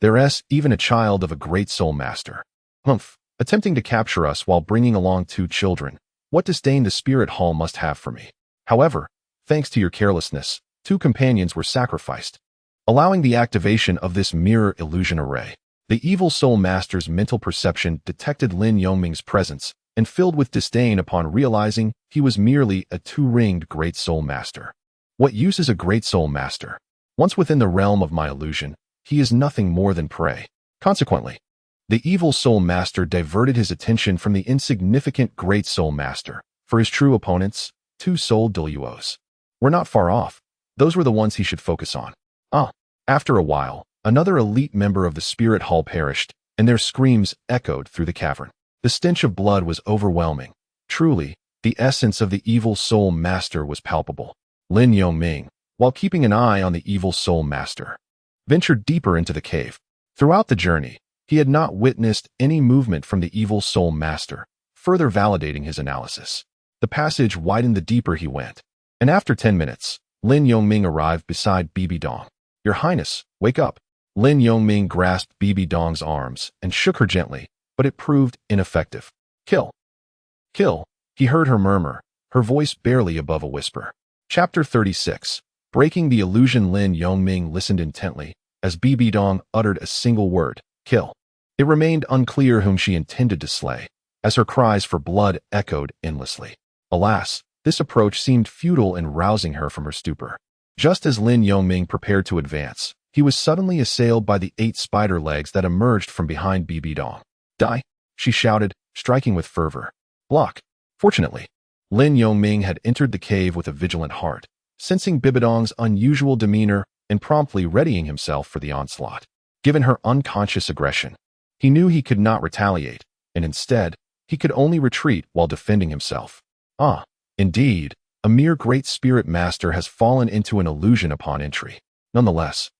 A: There's even a child of a great soul master. Attempting to capture us while bringing along 2 children. What disdain the spirit hall must have for me. However, thanks to your carelessness, 2 companions were sacrificed, allowing the activation of this mirror illusion array. The evil soul master's mental perception detected Lin Yongming's presence and filled with disdain upon realizing he was merely a two-ringed Great Soul Master. What use is a Great Soul Master? Once within the realm of my illusion, he is nothing more than prey. Consequently, the evil Soul Master diverted his attention from the insignificant Great Soul Master, for his true opponents, two Soul Douluos, were not far off. Those were the ones he should focus on. After a while, another elite member of the Spirit Hall perished, and their screams echoed through the cavern. The stench of blood was overwhelming. Truly, the essence of the evil Soul Master was palpable. Lin Yongming, while keeping an eye on the evil Soul Master, ventured deeper into the cave. Throughout the journey, he had not witnessed any movement from the evil Soul Master, further validating his analysis. The passage widened the deeper he went, and after 10 minutes, Lin Yongming arrived beside Bibi Dong. "Your Highness, wake up." Lin Yongming grasped Bibi Dong's arms and shook her gently, but it proved ineffective. "Kill. Kill," he heard her murmur, her voice barely above a whisper. Chapter 36. Breaking the illusion. Lin Yongming listened intently as Bibi Dong uttered a single word, "Kill." It remained unclear whom she intended to slay, as her cries for blood echoed endlessly. Alas, this approach seemed futile in rousing her from her stupor. Just as Lin Yongming prepared to advance, he was suddenly assailed by the 8 spider legs that emerged from behind Bibi Dong. "Die!" she shouted, striking with fervor. "Block." Fortunately, Lin Yongming had entered the cave with a vigilant heart, sensing Bibi Dong's unusual demeanor and promptly readying himself for the onslaught. Given her unconscious aggression, he knew he could not retaliate, and instead, he could only retreat while defending himself. Indeed, a mere Great Spirit Master has fallen into an illusion upon entry. Nonetheless,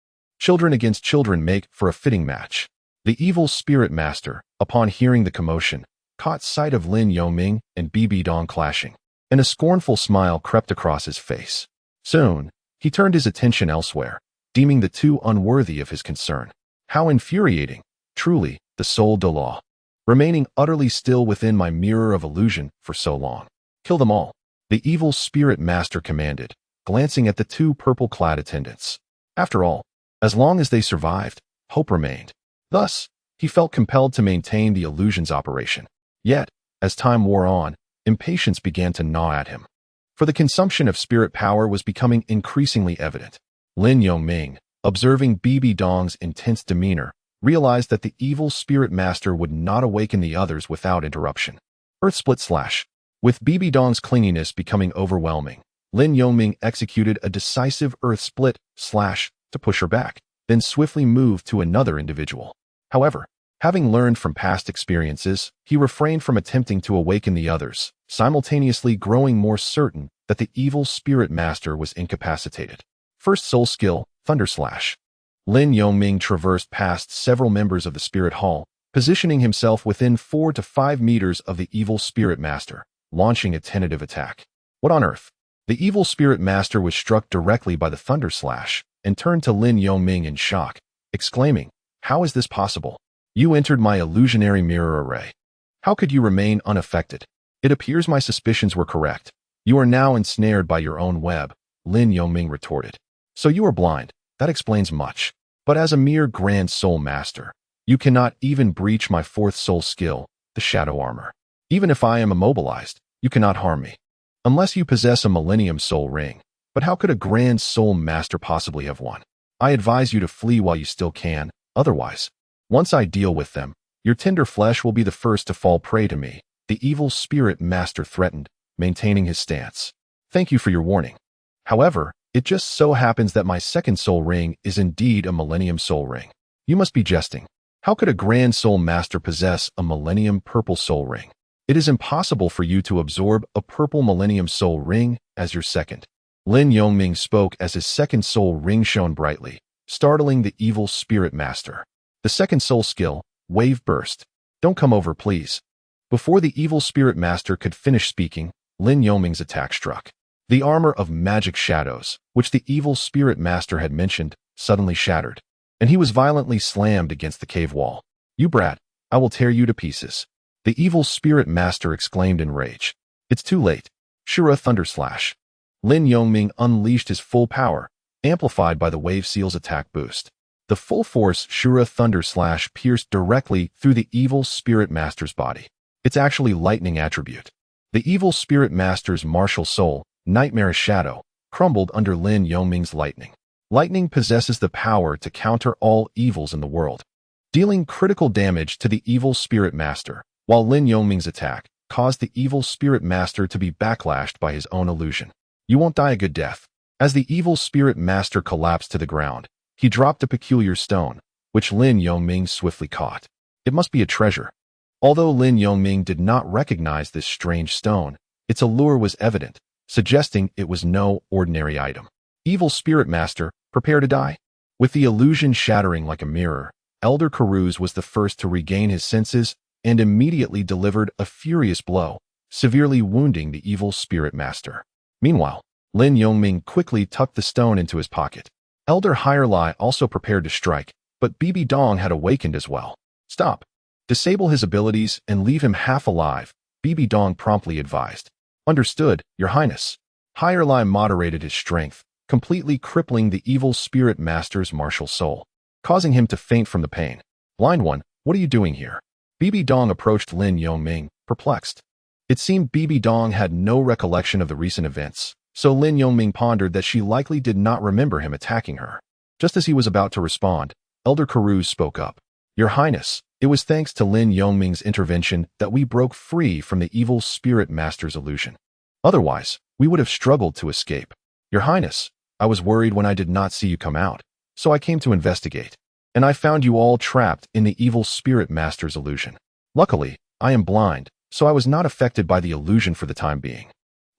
A: children against children make for a fitting match. The evil Spirit Master, upon hearing the commotion, caught sight of Lin Yongming and Bibi Dong clashing, and a scornful smile crept across his face. Soon, he turned his attention elsewhere, deeming the two unworthy of his concern. How infuriating, truly, the Soul Douluo, remaining utterly still within my mirror of illusion for so long. "Kill them all," the evil Spirit Master commanded, glancing at the 2 purple-clad attendants. After all, as long as they survived, hope remained. Thus, he felt compelled to maintain the illusion's operation. Yet, as time wore on, impatience began to gnaw at him. For the consumption of spirit power was becoming increasingly evident. Lin Yongming, observing Bibi Dong's intense demeanor, realized that the evil Spirit Master would not awaken the others without interruption. Earth split slash. With Bibi Dong's clinginess becoming overwhelming, Lin Yongming executed a decisive earth split slash to push her back, then swiftly moved to another individual. However, having learned from past experiences, he refrained from attempting to awaken the others, simultaneously growing more certain that the evil Spirit Master was incapacitated. First soul skill, Thunder Slash. Lin Yongming traversed past several members of the Spirit Hall, positioning himself within 4 to 5 meters of the evil Spirit Master, launching a tentative attack. What on earth? The evil Spirit Master was struck directly by the Thunder Slash and turned to Lin Yongming in shock, exclaiming, "How is this possible? You entered my illusionary mirror array. How could you remain unaffected? It appears my suspicions were correct. You are now ensnared by your own web," Lin Yongming retorted. "So you are blind. That explains much. But as a mere Grand Soul Master, you cannot even breach my 4th soul skill, the Shadow Armor. Even if I am immobilized, you cannot harm me. Unless you possess a Millennium Soul Ring. But how could a Grand Soul Master possibly have one? I advise you to flee while you still can, otherwise, once I deal with them, your tender flesh will be the first to fall prey to me," the evil Spirit Master threatened, maintaining his stance. "Thank you for your warning. However, it just so happens that my 2nd soul ring is indeed a Millennium Soul Ring. You must be jesting. How could a Grand Soul Master possess a Millennium Purple Soul Ring? It is impossible for you to absorb a purple Millennium Soul Ring as your second." Lin Yongming spoke as his 2nd soul ring shone brightly, startling the evil Spirit Master. The 2nd soul skill, Wave Burst. "Don't come over, please." Before the evil Spirit Master could finish speaking, Lin Yongming's attack struck. The armor of magic shadows, which the evil Spirit Master had mentioned, suddenly shattered, and he was violently slammed against the cave wall. "You brat, I will tear you to pieces," the evil Spirit Master exclaimed in rage. "It's too late." Shura Thunder Slash. Lin Yongming unleashed his full power, amplified by the Wave Seal's attack boost. The full-force Shura Thunder Slash pierced directly through the evil Spirit Master's body. It's actually lightning attribute. The evil spirit master's martial soul, nightmarish shadow, crumbled under Lin Yongming's lightning. Lightning possesses the power to counter all evils in the world, dealing critical damage to the evil spirit master, while Lin Yongming's attack caused the evil spirit master to be backlashed by his own illusion. You won't die a good death. As the evil spirit master collapsed to the ground, he dropped a peculiar stone, which Lin Yongming swiftly caught. It must be a treasure. Although Lin Yongming did not recognize this strange stone, its allure was evident, suggesting it was no ordinary item. Evil spirit master, prepare to die. With the illusion shattering like a mirror, Elder Karuz was the first to regain his senses and immediately delivered a furious blow, severely wounding the evil spirit master. Meanwhile, Lin Yongming quickly tucked the stone into his pocket. Elder Hirelai also prepared to strike, but Bibi Dong had awakened as well. Stop. Disable his abilities and leave him half alive, Bibi Dong promptly advised. Understood, Your Highness. Hirelai moderated his strength, completely crippling the evil spirit master's martial soul, causing him to faint from the pain. Blind one, what are you doing here? Bibi Dong approached Lin Yongming, perplexed. It seemed Bibi Dong had no recollection of the recent events, so Lin Yongming pondered that she likely did not remember him attacking her. Just as he was about to respond, Elder Karuz spoke up. Your Highness, it was thanks to Lin Yongming's intervention that we broke free from the evil spirit master's illusion. Otherwise, we would have struggled to escape. Your Highness, I was worried when I did not see you come out, so I came to investigate, and I found you all trapped in the evil spirit master's illusion. Luckily, I am blind, so I was not affected by the illusion for the time being.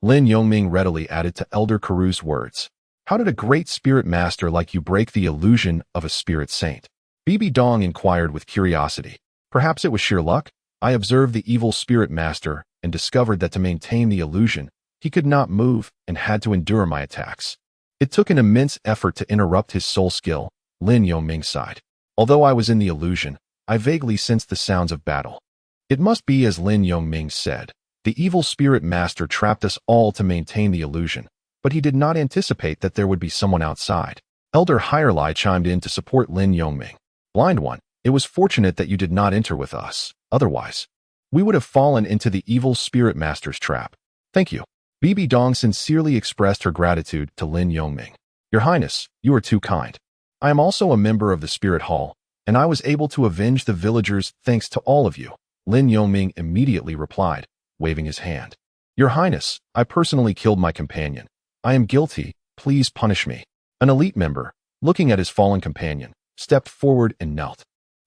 A: Lin Yongming readily added to Elder Karuz's words. How did a great spirit master like you break the illusion of a spirit saint? Bibi Dong inquired with curiosity. Perhaps it was sheer luck? I observed the evil spirit master and discovered that to maintain the illusion, he could not move and had to endure my attacks. It took an immense effort to interrupt his soul skill, Lin Yongming sighed. Although I was in the illusion, I vaguely sensed the sounds of battle. It must be as Lin Yongming said. The evil spirit master trapped us all to maintain the illusion, but he did not anticipate that there would be someone outside. Elder Hirelai chimed in to support Lin Yongming. Blind one, it was fortunate that you did not enter with us. Otherwise, we would have fallen into the evil spirit master's trap. Thank you. Bibi Dong sincerely expressed her gratitude to Lin Yongming. Your Highness, you are too kind. I am also a member of the Spirit Hall, and I was able to avenge the villagers thanks to all of you. Lin Yongming immediately replied, waving his hand. Your Highness, I personally killed my companion. I am guilty, please punish me. An elite member, looking at his fallen companion, stepped forward and knelt.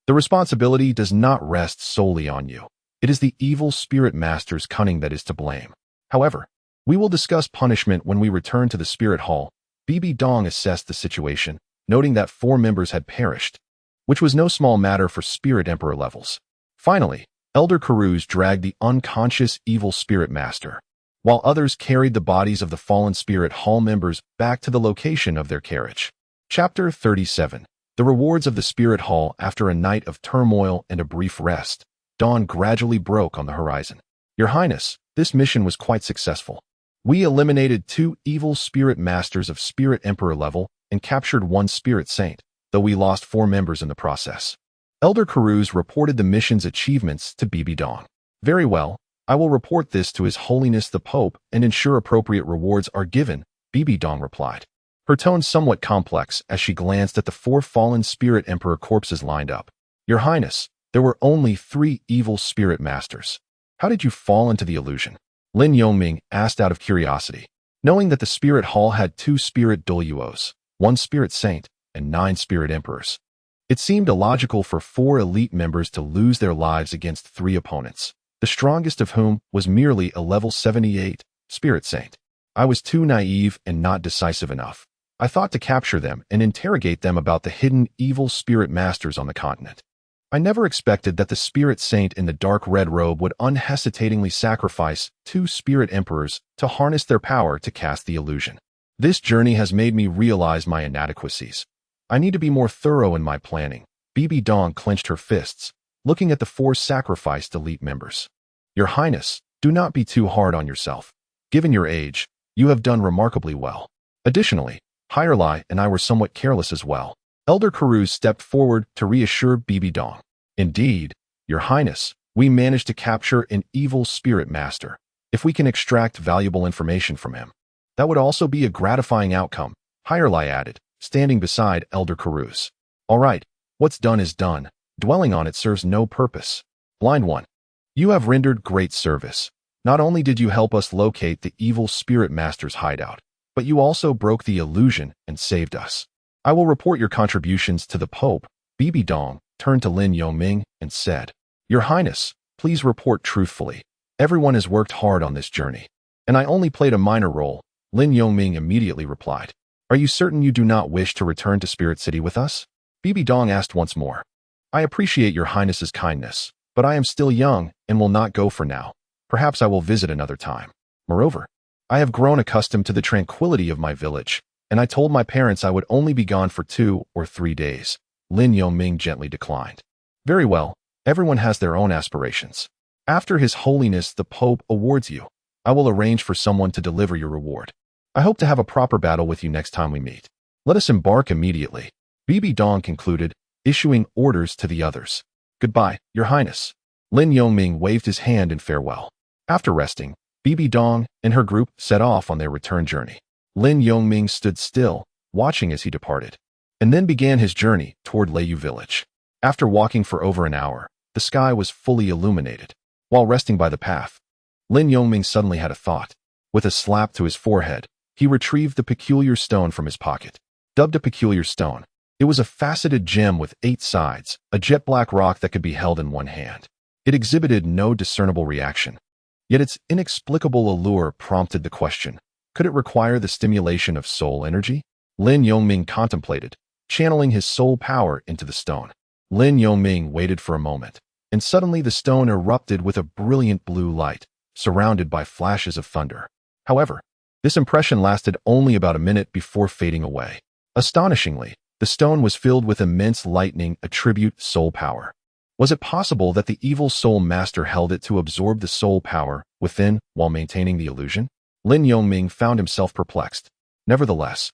A: The responsibility does not rest solely on you. It is the evil spirit master's cunning that is to blame. However, we will discuss punishment when we return to the Spirit Hall. Bibi Dong assessed the situation, noting that 4 members had perished, which was no small matter for Spirit Emperor levels. Finally, Elder Karuz dragged the unconscious evil spirit master, while others carried the bodies of the fallen Spirit Hall members back to the location of their carriage. Chapter 37. The rewards of the Spirit Hall. After a night of turmoil and a brief rest, dawn gradually broke on the horizon. Your Highness, this mission was quite successful. We eliminated 2 evil spirit masters of Spirit Emperor level and captured 1 spirit saint, though we lost 4 members in the process. Elder Karuz reported the mission's achievements to Bibi Dong. Very well, I will report this to His Holiness the Pope and ensure appropriate rewards are given, Bibi Dong replied. Her tone somewhat complex as she glanced at the 4 fallen Spirit Emperor corpses lined up. Your Highness, there were only 3 evil spirit masters. How did you fall into the illusion? Lin Yongming asked out of curiosity, knowing that the Spirit Hall had 2 spirit Douluos, 1 spirit saint, and 9 spirit emperors. It seemed illogical for 4 elite members to lose their lives against 3 opponents, the strongest of whom was merely a level 78 spirit saint. I was too naive and not decisive enough. I thought to capture them and interrogate them about the hidden evil spirit masters on the continent. I never expected that the spirit saint in the dark red robe would unhesitatingly sacrifice 2 spirit emperors to harness their power to cast the illusion. This journey has made me realize my inadequacies. I need to be more thorough in my planning. Bibi Dong clenched her fists, looking at the 4 sacrificed elite members. Your Highness, do not be too hard on yourself. Given your age, you have done remarkably well. Additionally, Hirelai and I were somewhat careless as well. Elder Karuz stepped forward to reassure Bibi Dong. Indeed, Your Highness, We managed to capture an evil spirit master. If we can extract valuable information from him, that would also be a gratifying outcome, Hirelai added, standing beside Elder Karuz. All right, what's done is done. Dwelling on it serves no purpose. Blind one. You have rendered great service. Not only did you help us locate the evil spirit master's hideout, but you also broke the illusion and saved us. I will report your contributions to the Pope. Bibi Dong turned to Lin Yongming and said, Your Highness, please report truthfully. Everyone has worked hard on this journey, and I only played a minor role. Lin Yongming immediately replied, Are you certain you do not wish to return to Spirit City with us? Bibi Dong asked once more. I appreciate your Highness's kindness, but I am still young and will not go for now. Perhaps I will visit another time. Moreover, I have grown accustomed to the tranquility of my village, and I told my parents I would only be gone for 2 or 3 days. Lin Yongming gently declined. Very well, everyone has their own aspirations. After His Holiness the Pope awards you, I will arrange for someone to deliver your reward. I hope to have a proper battle with you next time we meet. Let us embark immediately. Bibi Dong concluded, issuing orders to the others. Goodbye, Your Highness. Lin Yongming waved his hand in farewell. After resting, Bibi Dong and her group set off on their return journey. Lin Yongming stood still, watching as he departed, and then began his journey toward Leiyu village. After walking for over an hour, the sky was fully illuminated. While resting by the path, Lin Yongming suddenly had a thought. With a slap to his forehead, he retrieved the peculiar stone from his pocket. Dubbed a peculiar stone, it was a faceted gem with 8 sides, a jet-black rock that could be held in one hand. It exhibited no discernible reaction. Yet its inexplicable allure prompted the question, could it require the stimulation of soul energy? Lin Yongming contemplated, channeling his soul power into the stone. Lin Yongming waited for a moment, and suddenly the stone erupted with a brilliant blue light, surrounded by flashes of thunder. However, this impression lasted only about a minute before fading away. Astonishingly, the stone was filled with immense lightning attribute soul power. Was it possible that the evil soul master held it to absorb the soul power within while maintaining the illusion? Lin Yongming found himself perplexed. Nevertheless,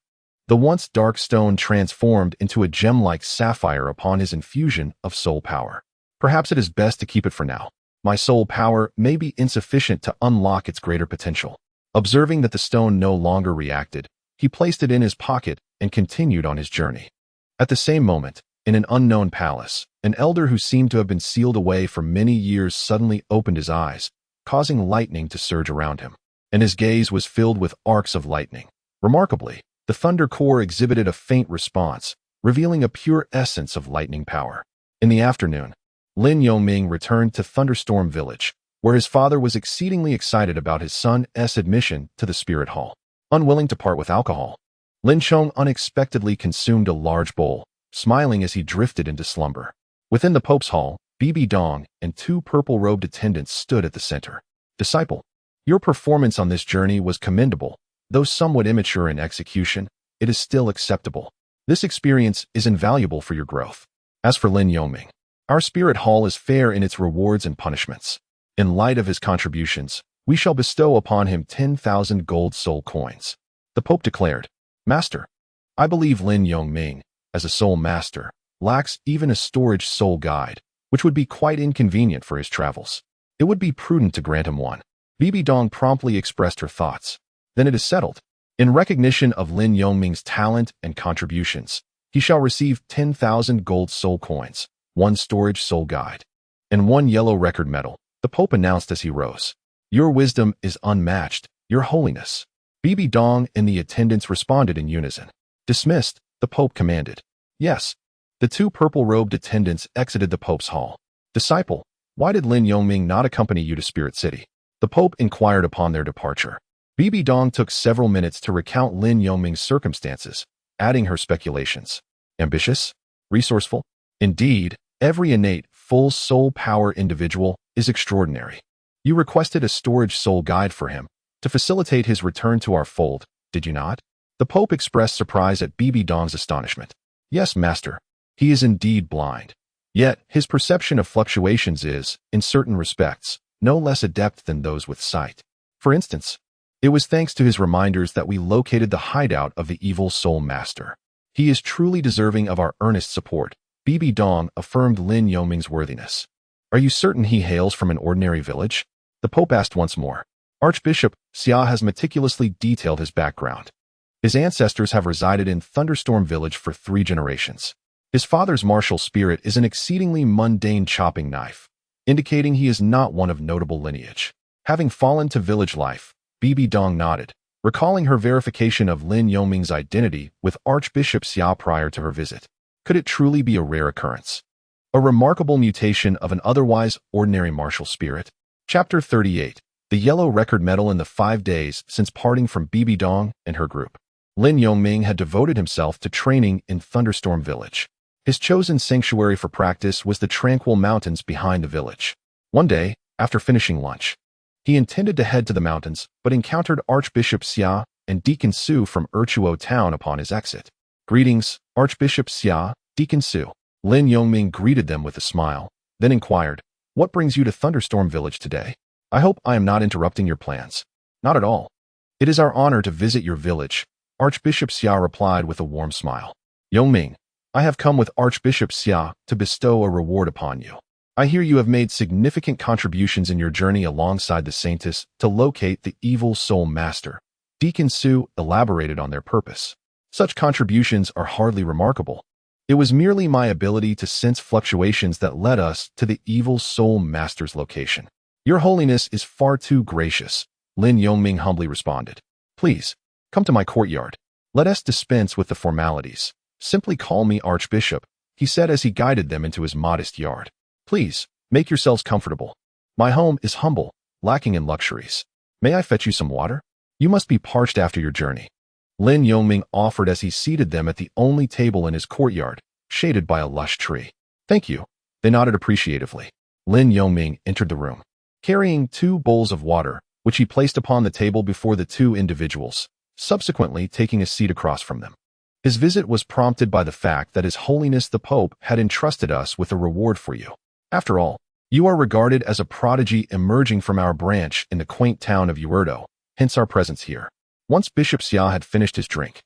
A: the once dark stone transformed into a gem-like sapphire upon his infusion of soul power. Perhaps it is best to keep it for now. My soul power may be insufficient to unlock its greater potential. Observing that the stone no longer reacted, he placed it in his pocket and continued on his journey. At the same moment, in an unknown palace, an elder who seemed to have been sealed away for many years suddenly opened his eyes, causing lightning to surge around him, and his gaze was filled with arcs of lightning. Remarkably, the thunder core exhibited a faint response, revealing a pure essence of lightning power. In the afternoon, Lin Yongming returned to Thunderstorm Village, where his father was exceedingly excited about his son's admission to the Spirit Hall. Unwilling to part with alcohol, Lin Chong unexpectedly consumed a large bowl, smiling as he drifted into slumber. Within the Pope's hall, Bibi Dong and 2 purple-robed attendants stood at the center. Disciple, your performance on this journey was commendable. Though somewhat immature in execution, it is still acceptable. This experience is invaluable for your growth. As for Lin Yongming, our Spirit Hall is fair in its rewards and punishments. In light of his contributions, we shall bestow upon him 10,000 gold soul coins. The Pope declared, Master, I believe Lin Yongming, as a soul master, lacks even a storage soul guide, which would be quite inconvenient for his travels. It would be prudent to grant him one. Bibi Dong promptly expressed her thoughts. Then it is settled. In recognition of Lin Yongming's talent and contributions, he shall receive 10,000 gold soul coins, 1 storage soul guide, and 1 yellow record medal, the Pope announced as he rose. Your wisdom is unmatched, Your Holiness. Bibi Dong and the attendants responded in unison. Dismissed, the Pope commanded. Yes. The 2 purple-robed attendants exited the Pope's hall. Disciple, why did Lin Yongming not accompany you to Spirit City? The Pope inquired upon their departure. Bibi Dong took several minutes to recount Lin Yongming's circumstances, adding her speculations. Ambitious? Resourceful? Indeed, every innate, full soul power individual is extraordinary. You requested a storage soul guide for him to facilitate his return to our fold, did you not? The Pope expressed surprise at Bibi Dong's astonishment. Yes, Master. He is indeed blind. Yet, his perception of fluctuations is, in certain respects, no less adept than those with sight. For instance, it was thanks to his reminders that we located the hideout of the evil soul master. He is truly deserving of our earnest support. Bibi Dong affirmed Lin Yongming's worthiness. Are you certain he hails from an ordinary village? The Pope asked once more. Archbishop Xia has meticulously detailed his background. His ancestors have resided in Thunderstorm Village for 3 generations. His father's martial spirit is an exceedingly mundane chopping knife, indicating he is not one of notable lineage. Having fallen to village life, Bibi Dong nodded, recalling her verification of Lin Yongming's identity with Archbishop Xia prior to her visit. Could it truly be a rare occurrence? A remarkable mutation of an otherwise ordinary martial spirit? Chapter 38. The Yellow Record Medal. In the 5 days since parting from Bibi Dong and her group, Lin Yongming had devoted himself to training in Thunderstorm Village. His chosen sanctuary for practice was the tranquil mountains behind the village. One day, after finishing lunch, he intended to head to the mountains, but encountered Archbishop Xia and Deacon Su from Erchuo town upon his exit. Greetings, Archbishop Xia, Deacon Su. Lin Yongming greeted them with a smile, then inquired, "What brings you to Thunderstorm Village today? I hope I am not interrupting your plans." "Not at all. It is our honor to visit your village," Archbishop Xia replied with a warm smile. "Yongming, I have come with Archbishop Xia to bestow a reward upon you. I hear you have made significant contributions in your journey alongside the Saintess to locate the evil soul master." Deacon Su elaborated on their purpose. "Such contributions are hardly remarkable. It was merely my ability to sense fluctuations that led us to the evil soul master's location." "Your Holiness is far too gracious," Lin Yongming humbly responded. "Please, come to my courtyard. Let us dispense with the formalities. Simply call me Archbishop," he said as he guided them into his modest yard. "Please, make yourselves comfortable. My home is humble, lacking in luxuries. May I fetch you some water? You must be parched after your journey," Lin Yongming offered as he seated them at the only table in his courtyard, shaded by a lush tree. "Thank you." They nodded appreciatively. Lin Yongming entered the room, carrying 2 bowls of water, which he placed upon the table before the 2 individuals, subsequently taking a seat across from them. His visit was prompted by the fact that His Holiness the Pope had entrusted us with a reward for you. After all, you are regarded as a prodigy emerging from our branch in the quaint town of Uerdo, hence our presence here. Once Bishop Xia had finished his drink,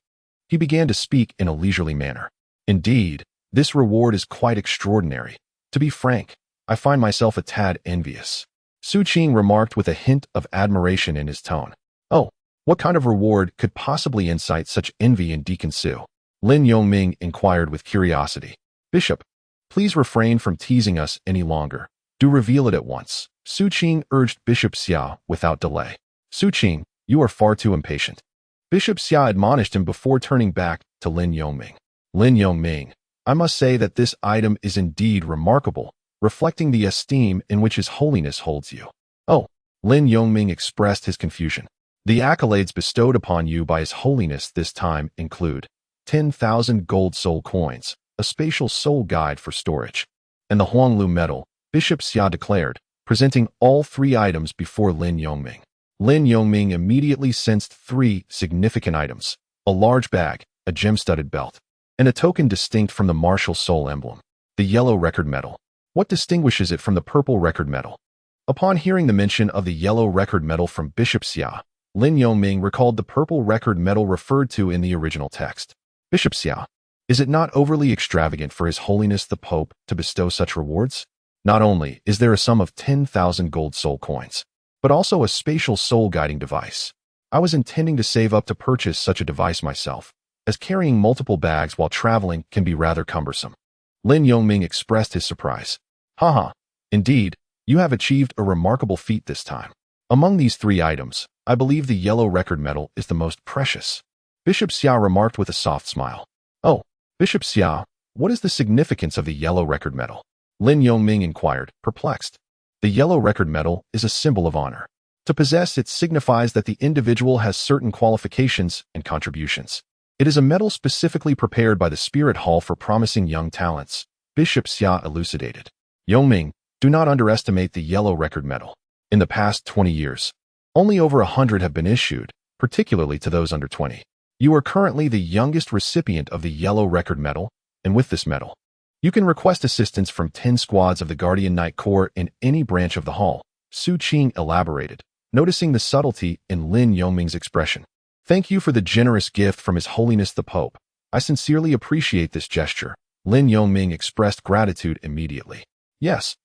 A: he began to speak in a leisurely manner. "Indeed, this reward is quite extraordinary. To be frank, I find myself a tad envious." Su Qing remarked with a hint of admiration in his tone. "Oh, what kind of reward could possibly incite such envy in Deacon Su?" Lin Yongming inquired with curiosity. "Bishop, please refrain from teasing us any longer. Do reveal it at once," Su Qing urged Bishop Xia without delay. "Su Qing, you are far too impatient." Bishop Xia admonished him before turning back to Lin Yongming. "Lin Yongming, I must say that this item is indeed remarkable, reflecting the esteem in which His Holiness holds you." "Oh," Lin Yongming expressed his confusion. "The accolades bestowed upon you by His Holiness this time include 10,000 gold soul coins, a spatial soul guide for storage, and the Huanglu medal," Bishop Xia declared, presenting all 3 items before Lin Yongming. Lin Yongming immediately sensed 3 significant items: a large bag, a gem-studded belt, and a token distinct from the martial soul emblem, the Yellow Record Medal. What distinguishes it from the Purple Record Medal? Upon hearing the mention of the Yellow Record Medal from Bishop Xia, Lin Yongming recalled the Purple Record Medal referred to in the original text. "Bishop Xia, is it not overly extravagant for His Holiness the Pope to bestow such rewards? Not only is there a sum of 10,000 gold soul coins, but also a spatial soul guiding device. I was intending to save up to purchase such a device myself, as carrying multiple bags while traveling can be rather cumbersome." Lin Yongming expressed his surprise. "Haha, indeed, you have achieved a remarkable feat this time. Among these 3 items, I believe the Yellow Record Medal is the most precious," Bishop Xia remarked with a soft smile. "Oh, Bishop Xia, what is the significance of the Yellow Record Medal?" Lin Yongming inquired, perplexed. The Yellow Record Medal is a symbol of honor. To possess it signifies that the individual has certain qualifications and contributions. It is a medal specifically prepared by the Spirit Hall for promising young talents, Bishop Xia elucidated. "Yongming, do not underestimate the Yellow Record Medal. In the past 20 years, only over 100 have been issued, particularly to those under 20. You are currently the youngest recipient of the Yellow Record Medal, and with this medal, you can request assistance from 10 squads of the Guardian Knight Corps in any branch of the hall," Su Qing elaborated, noticing the subtlety in Lin Yongming's expression. "Thank you for the generous gift from His Holiness the Pope. I sincerely appreciate this gesture." Lin Yongming expressed gratitude immediately. "Yes,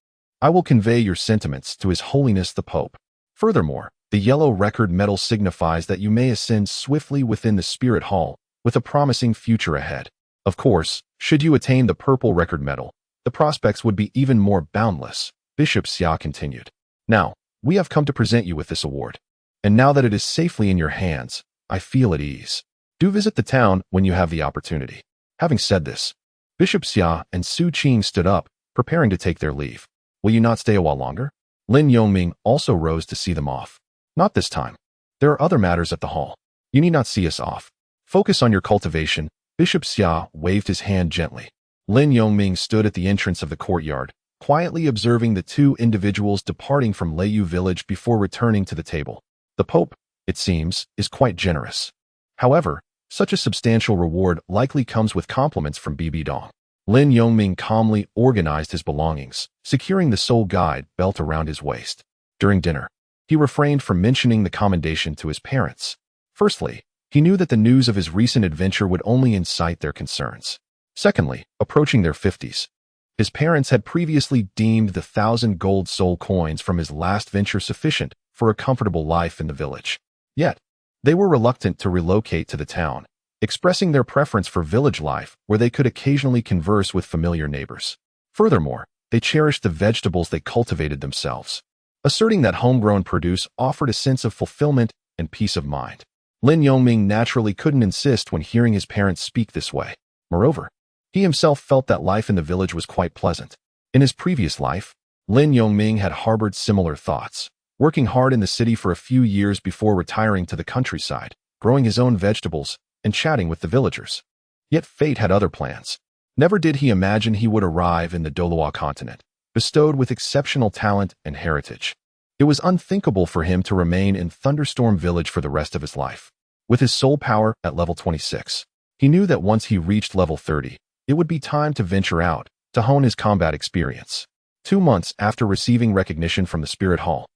A: I will convey your sentiments to His Holiness the Pope. Furthermore, the yellow record medal signifies that you may ascend swiftly within the Spirit Hall, with a promising future ahead. Of course, should you attain the purple record medal, the prospects would be even more boundless, Bishop Xia continued. Now, we have come to present you with this award. And now that it is safely in your hands, I feel at ease. Do visit the town when you have the opportunity. Having said this, Bishop Xia and Su Qing stood up, preparing to take their leave. Will you not stay a while longer? Lin Yongming also rose to see them off. Not this time. There are other matters at the hall. You need not see us off. Focus on your cultivation. Bishop Xia waved his hand gently. Lin Yongming stood at the entrance of the courtyard, quietly observing the two individuals departing from Leiyu village before returning to the table. The Pope, it seems, is quite generous. However, such a substantial reward likely comes with compliments from Bibi Dong. Lin Yongming calmly organized his belongings, securing the soul guide belt around his waist. During dinner, he refrained from mentioning the commendation to his parents. Firstly, he knew that the news of his recent adventure would only incite their concerns. Secondly, approaching their 50s, his parents had previously deemed the 1,000 gold soul coins from his last venture sufficient for a comfortable life in the village. Yet, they were reluctant to relocate to the town, expressing their preference for village life where they could occasionally converse with familiar neighbors. Furthermore, they cherished the vegetables they cultivated themselves, asserting that homegrown produce offered a sense of fulfillment and peace of mind. Lin Yongming naturally couldn't insist when hearing his parents speak this way. Moreover, he himself felt that life in the village was quite pleasant. In his previous life, Lin Yongming had harbored similar thoughts, working hard in the city for a few years before retiring to the countryside, growing his own vegetables, and chatting with the villagers. Yet fate had other plans. Never did he imagine he would arrive in the Douluo continent, bestowed with exceptional talent and heritage. It was unthinkable for him to remain in Thunderstorm Village for the rest of his life. With his soul power at level 26, he knew that once he reached level 30, it would be time to venture out, to hone his combat experience. 2 months after receiving recognition from the Spirit Hall,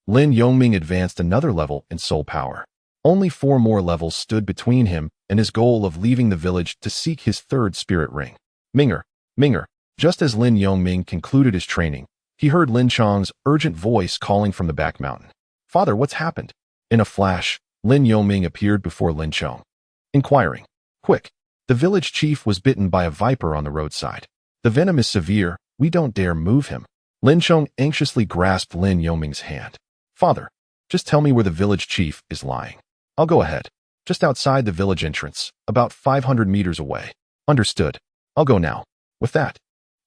A: Lin Yongming advanced another level in soul power. Only 4 more levels stood between him and his goal of leaving the village to seek his 3rd spirit ring. Minger. Just as Lin Yongming concluded his training, he heard Lin Chong's urgent voice calling from the back mountain. Father, what's happened? In a flash, Lin Yongming appeared before Lin Chong, inquiring, Quick, the village chief was bitten by a viper on the roadside. The venom is severe, we don't dare move him. Lin Chong anxiously grasped Lin Yongming's hand. Father, just tell me where the village chief is lying. I'll go ahead. Just outside the village entrance, about 500 meters away. Understood. I'll go now. With that,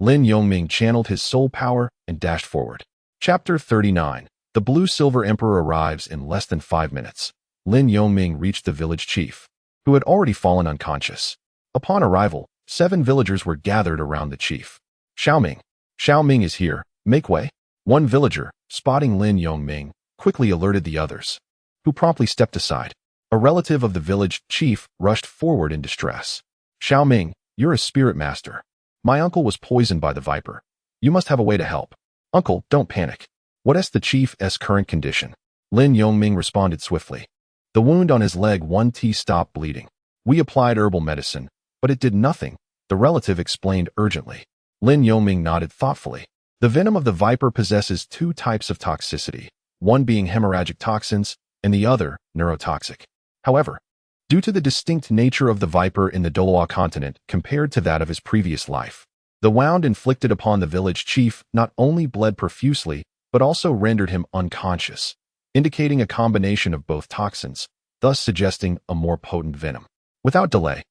A: Lin Yongming channeled his soul power and dashed forward. Chapter 39. The Blue-Silver Emperor arrives in less than 5 minutes. Lin Yongming reached the village chief, who had already fallen unconscious. Upon arrival, 7 villagers were gathered around the chief. Xiao Ming is here. Make way. One villager, spotting Lin Yongming, quickly alerted the others, who promptly stepped aside. A relative of the village chief rushed forward in distress. Xiao Ming, you're a spirit master. My uncle was poisoned by the viper. You must have a way to help. Uncle, don't panic. What is the chief's current condition? Lin Yongming responded swiftly. The wound on his leg 1T stopped bleeding. We applied herbal medicine, but it did nothing, the relative explained urgently. Lin Yongming nodded thoughtfully. The venom of the viper possesses 2 types of toxicity, one being hemorrhagic toxins and the other neurotoxic. However, due to the distinct nature of the viper in the Douluo continent compared to that of his previous life, the wound inflicted upon the village chief not only bled profusely, but also rendered him unconscious, indicating a combination of both toxins, thus suggesting a more potent venom. Without delay,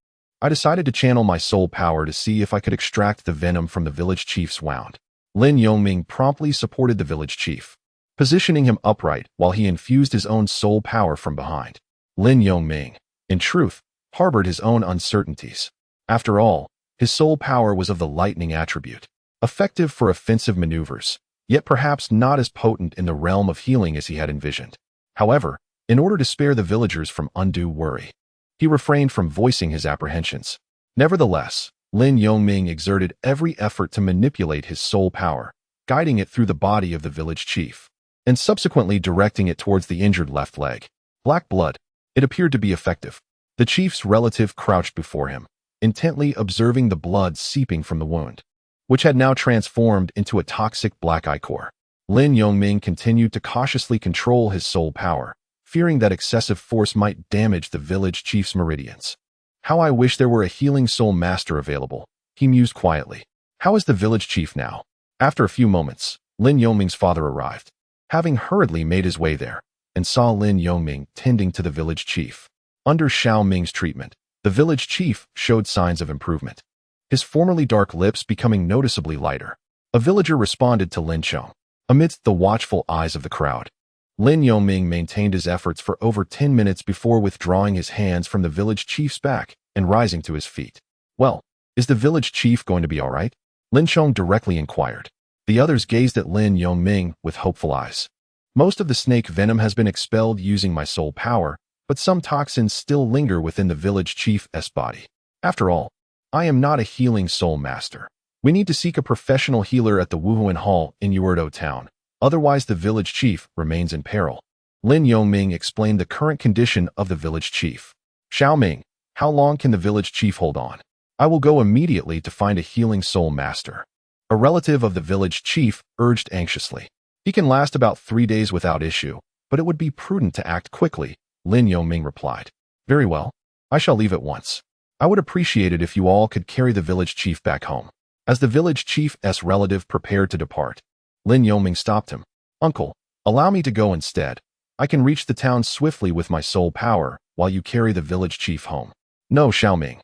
A: I decided to channel my soul power to see if I could extract the venom from the village chief's wound. Lin Yongming promptly supported the village chief, positioning him upright while he infused his own soul power from behind. Lin Yongming, in truth, harbored his own uncertainties. After all, his soul power was of the lightning attribute, effective for offensive maneuvers, yet perhaps not as potent in the realm of healing as he had envisioned. However, in order to spare the villagers from undue worry, he refrained from voicing his apprehensions. Nevertheless, Lin Yongming exerted every effort to manipulate his soul power, guiding it through the body of the village chief, and subsequently directing it towards the injured left leg. Black blood. It appeared to be effective. The chief's relative crouched before him, intently observing the blood seeping from the wound. which had now transformed into a toxic black ichor. Lin Yongming continued to cautiously control his soul power, fearing that excessive force might damage the village chief's meridians. How I wish there were a healing soul master available, he mused quietly. How is the village chief now? After a few moments, Lin Yongming's father arrived. Having hurriedly made his way there, and saw Lin Yongming tending to the village chief. Under Xiao Ming's treatment, the village chief showed signs of improvement, his formerly dark lips becoming noticeably lighter. A villager responded to Lin Chong. Amidst the watchful eyes of the crowd, Lin Yongming maintained his efforts for over 10 minutes before withdrawing his hands from the village chief's back and rising to his feet. Well, is the village chief going to be all right? Lin Chong directly inquired. The others gazed at Lin Yongming with hopeful eyes. Most of the snake venom has been expelled using my soul power, but some toxins still linger within the village chief's body. After all, I am not a healing soul master. We need to seek a professional healer at the Wuhuan Hall in Yuerdo town, otherwise the village chief remains in peril. Lin Yongming explained the current condition of the village chief. Xiao Ming, how long can the village chief hold on? I will go immediately to find a healing soul master. A relative of the village chief urged anxiously. He can last about 3 days without issue, but it would be prudent to act quickly, Lin Yongming replied. Very well, I shall leave at once. I would appreciate it if you all could carry the village chief back home. As the village chief's relative prepared to depart, Lin Yongming stopped him. Uncle, allow me to go instead. I can reach the town swiftly with my soul power while you carry the village chief home. No, Xiao Ming.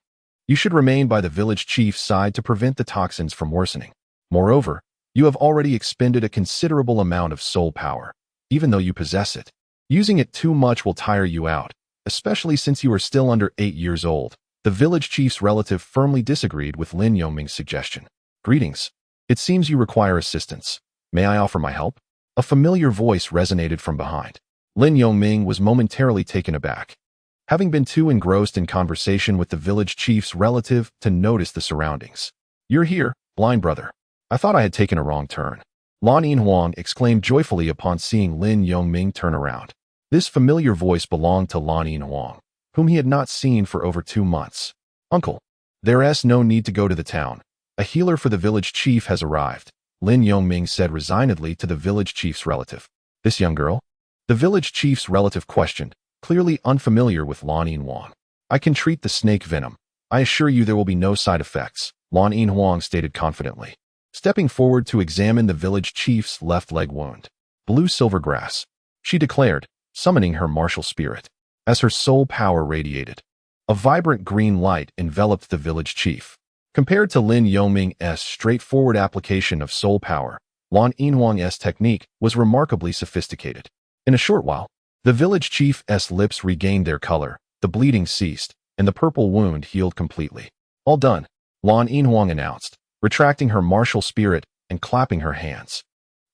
A: You should remain by the village chief's side to prevent the toxins from worsening. Moreover, you have already expended a considerable amount of soul power, even though you possess it. Using it too much will tire you out, especially since you are still under 8 years old. The village chief's relative firmly disagreed with Lin Yongming's suggestion. Greetings. It seems you require assistance. May I offer my help? A familiar voice resonated from behind. Lin Yongming was momentarily taken aback, having been too engrossed in conversation with the village chief's relative to notice the surroundings. You're here, blind brother. I thought I had taken a wrong turn. Lan Yinhuang exclaimed joyfully upon seeing Lin Yongming turn around. This familiar voice belonged to Lan Yinhuang, whom he had not seen for over 2 months. Uncle, there's no need to go to the town. A healer for the village chief has arrived, Lin Yongming said resignedly to the village chief's relative. This young girl? The village chief's relative questioned, clearly unfamiliar with Lan Yinhuang. I can treat the snake venom. I assure you there will be no side effects, Lan Yinhuang stated confidently, stepping forward to examine the village chief's left leg wound. Blue silver grass, she declared, summoning her martial spirit. As her soul power radiated, a vibrant green light enveloped the village chief. Compared to Lin Yongming's straightforward application of soul power, Lan Yinhuang's technique was remarkably sophisticated. In a short while, the village chief's lips regained their color, the bleeding ceased, and the purple wound healed completely. All done, Lan Yinhuang announced, retracting her martial spirit and clapping her hands.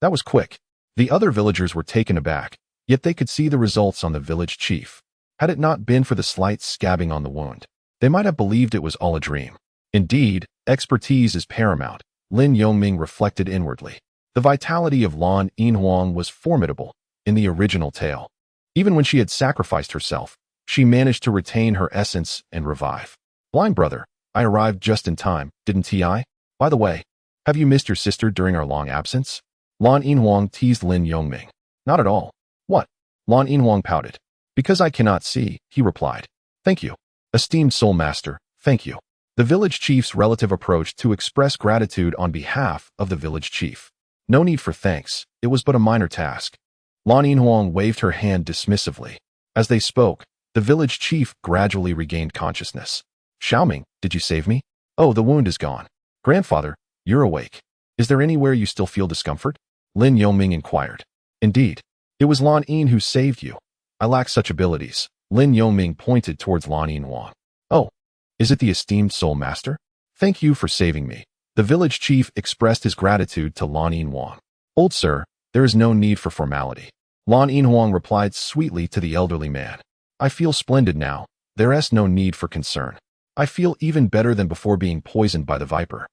A: That was quick. The other villagers were taken aback, yet they could see the results on the village chief. Had it not been for the slight scabbing on the wound, they might have believed it was all a dream. Indeed, expertise is paramount, Lin Yongming reflected inwardly. The vitality of Lan Yinhuang was formidable in the original tale. Even when she had sacrificed herself, she managed to retain her essence and revive. Blind brother, I arrived just in time, didn't I? By the way, have you missed your sister during our long absence? Lan Yinhuang teased Lin Yongming. Not at all. What? Lan Yinhuang pouted. Because I cannot see, he replied. Thank you. Esteemed soul master, thank you. The village chief's relative approached to express gratitude on behalf of the village chief. No need for thanks, it was but a minor task. Lan Yinhuang waved her hand dismissively. As they spoke, the village chief gradually regained consciousness. Xiao Ming, did you save me? Oh, the wound is gone. Grandfather, you're awake. Is there anywhere you still feel discomfort? Lin Yongming inquired. Indeed. It was Lan Yin who saved you. I lack such abilities. Lin Yongming pointed towards Lan Yinhuang. Oh, is it the esteemed soul master? Thank you for saving me. The village chief expressed his gratitude to Lan Yinhuang. Old sir, there is no need for formality. Lan Yinhuang replied sweetly to the elderly man. I feel splendid now. There's no need for concern. I feel even better than before being poisoned by the viper.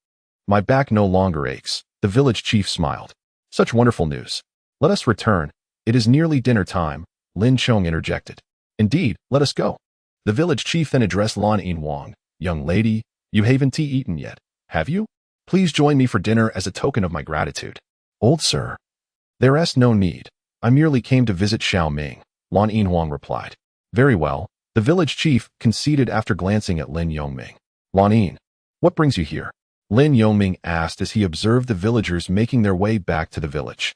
A: My back no longer aches. The village chief smiled. Such wonderful news. Let us return. It is nearly dinner time, Lin Chong interjected. Indeed, let us go. The village chief then addressed Lan Yinhuang. Young lady, you haven't eaten yet, have you? Please join me for dinner as a token of my gratitude. Old sir, there is no need. I merely came to visit Xiao Ming, Lan Yinhuang replied. Very well, the village chief conceded after glancing at Lin Yongming. Lan Yin, what brings you here? Lin Yongming asked as he observed the villagers making their way back to the village.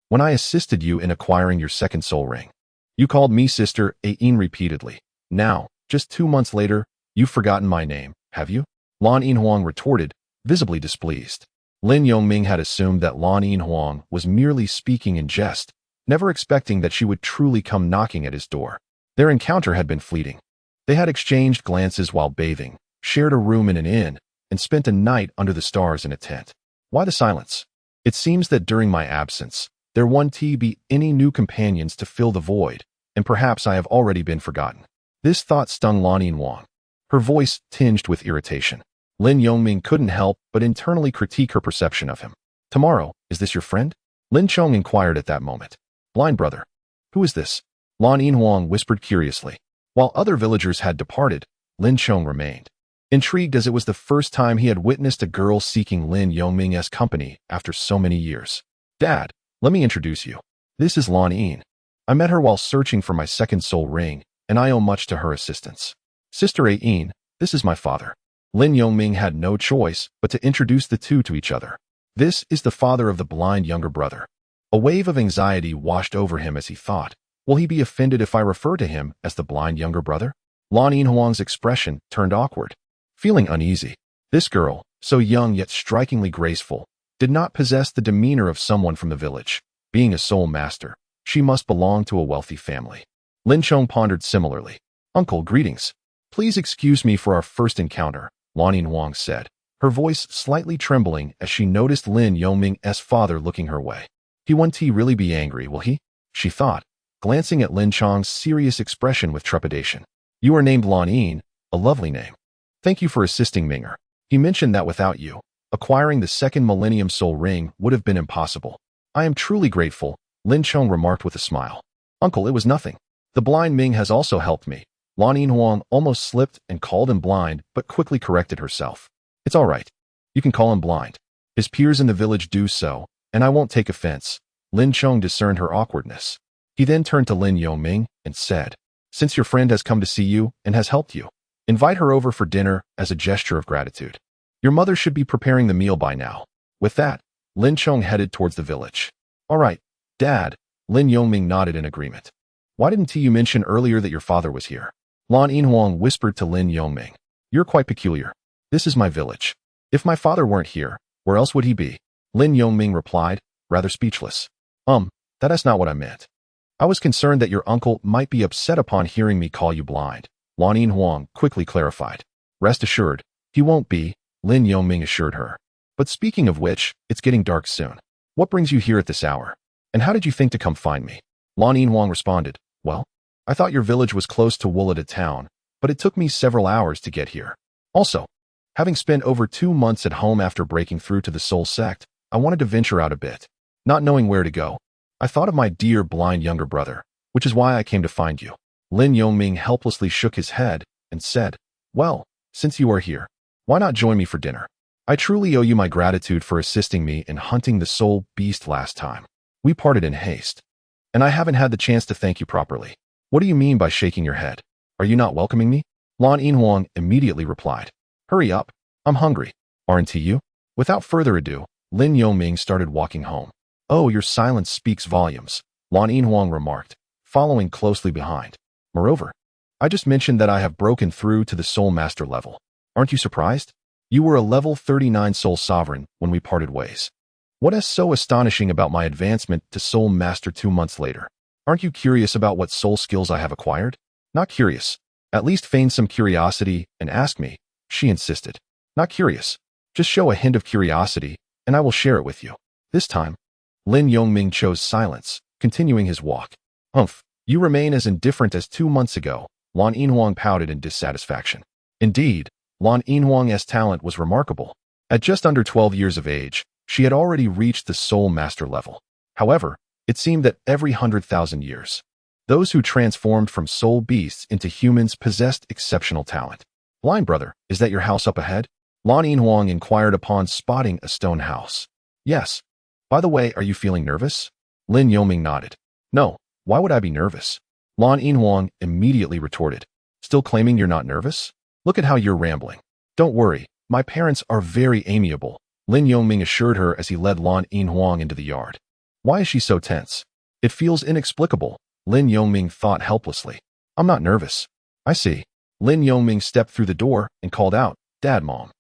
A: When I assisted you in acquiring your second soul ring. You called me Sister Yin repeatedly. Now, just 2 months later, you've forgotten my name, have you? Lan Yinhuang retorted, visibly displeased. Lin Yongming had assumed that Lan Yinhuang was merely speaking in jest, never expecting that she would truly come knocking at his door. Their encounter had been fleeting. They had exchanged glances while bathing, shared a room in an inn, and spent a night under the stars in a tent. Why the silence? It seems that during my absence, there won't be any new companions to fill the void, and perhaps I have already been forgotten. This thought stung Lan Yinhuang, her voice tinged with irritation. Lin Yongming couldn't help but internally critique her perception of him. Tomorrow, is this your friend? Lin Chong inquired at that moment. Blind brother. Who is this? Lan Yinhuang whispered curiously. While other villagers had departed, Lin Chong remained, intrigued as it was the first time he had witnessed a girl seeking Lin Yongming's company after so many years. Dad, let me introduce you. This is Lan Yin. I met her while searching for my second soul ring, and I owe much to her assistance. Sister Yin, this is my father. Lin Yongming had no choice but to introduce the two to each other. This is the father of the blind younger brother. A wave of anxiety washed over him as he thought, will he be offended if I refer to him as the blind younger brother? Lan Yinhuang's expression turned awkward. Feeling uneasy, this girl, so young yet strikingly graceful, did not possess the demeanor of someone from the village. Being a soul master, she must belong to a wealthy family. Lin Chong pondered similarly. Uncle, greetings. Please excuse me for our first encounter, Lan Yinhuang said, her voice slightly trembling as she noticed Lin Yongming's father looking her way. He won't really be angry, will he? She thought, glancing at Lin Chong's serious expression with trepidation. You are named Lan Yin, a lovely name. Thank you for assisting Minger. He mentioned that without you, acquiring the second Millennium Soul Ring would have been impossible. I am truly grateful, Lin Chong remarked with a smile. Uncle, it was nothing. The blind Ming has also helped me. Lan Yinhuang almost slipped and called him blind, but quickly corrected herself. It's all right. You can call him blind. His peers in the village do so, and I won't take offense. Lin Chong discerned her awkwardness. He then turned to Lin Yongming and said, since your friend has come to see you and has helped you, invite her over for dinner as a gesture of gratitude. Your mother should be preparing the meal by now. With that, Lin Chong headed towards the village. All right, Dad, Lin Yongming nodded in agreement. Why didn't you mention earlier that your father was here? Lan Yinhuang whispered to Lin Yongming. You're quite peculiar. This is my village. If my father weren't here, where else would he be? Lin Yongming replied, rather speechless. That is not what I meant. I was concerned that your uncle might be upset upon hearing me call you blind. Lan Yinhuang quickly clarified. Rest assured, he won't be, Lin Yongming assured her. But speaking of which, it's getting dark soon. What brings you here at this hour? And how did you think to come find me? Lan Yinhuang responded, well, I thought your village was close to Woolita town, but it took me several hours to get here. Also, having spent over 2 months at home after breaking through to the soul sect, I wanted to venture out a bit. Not knowing where to go, I thought of my dear blind younger brother, which is why I came to find you. Lin Yongming helplessly shook his head and said, well, since you are here, why not join me for dinner? I truly owe you my gratitude for assisting me in hunting the soul beast last time. We parted in haste, and I haven't had the chance to thank you properly. What do you mean by shaking your head? Are you not welcoming me? Lan Yinhuang immediately replied. Hurry up, I'm hungry. Aren't you? Without further ado, Lin Yongming started walking home. Oh, your silence speaks volumes, Lan Yinhuang remarked, following closely behind. Moreover, I just mentioned that I have broken through to the Soul Master level. Aren't you surprised? You were a level 39 Soul Sovereign when we parted ways. What is so astonishing about my advancement to Soul Master 2 months later? Aren't you curious about what soul skills I have acquired? Not curious. At least feign some curiosity and ask me, she insisted. Not curious. Just show a hint of curiosity, and I will share it with you. This time, Lin Yongming chose silence, continuing his walk. You remain as indifferent as 2 months ago, Lan Yinhuang pouted in dissatisfaction. Indeed, Lan Yinhuang's talent was remarkable. At just under 12 years of age, she had already reached the Soul Master level. However, it seemed that every 100,000 years, those who transformed from soul beasts into humans possessed exceptional talent. Blind brother, is that your house up ahead? Lan Yinhuang inquired upon spotting a stone house. Yes. By the way, are you feeling nervous? Lin Yoming nodded. No, why would I be nervous? Lan Yinhuang immediately retorted. Still claiming you're not nervous? Look at how you're rambling. Don't worry, my parents are very amiable, Lin Yoming assured her as he led Lan Yinhuang into the yard. Why is she so tense? It feels inexplicable, Lin Yoming thought helplessly. I'm not nervous. I see. Lin Yoming stepped through the door and called out, Dad, Mom.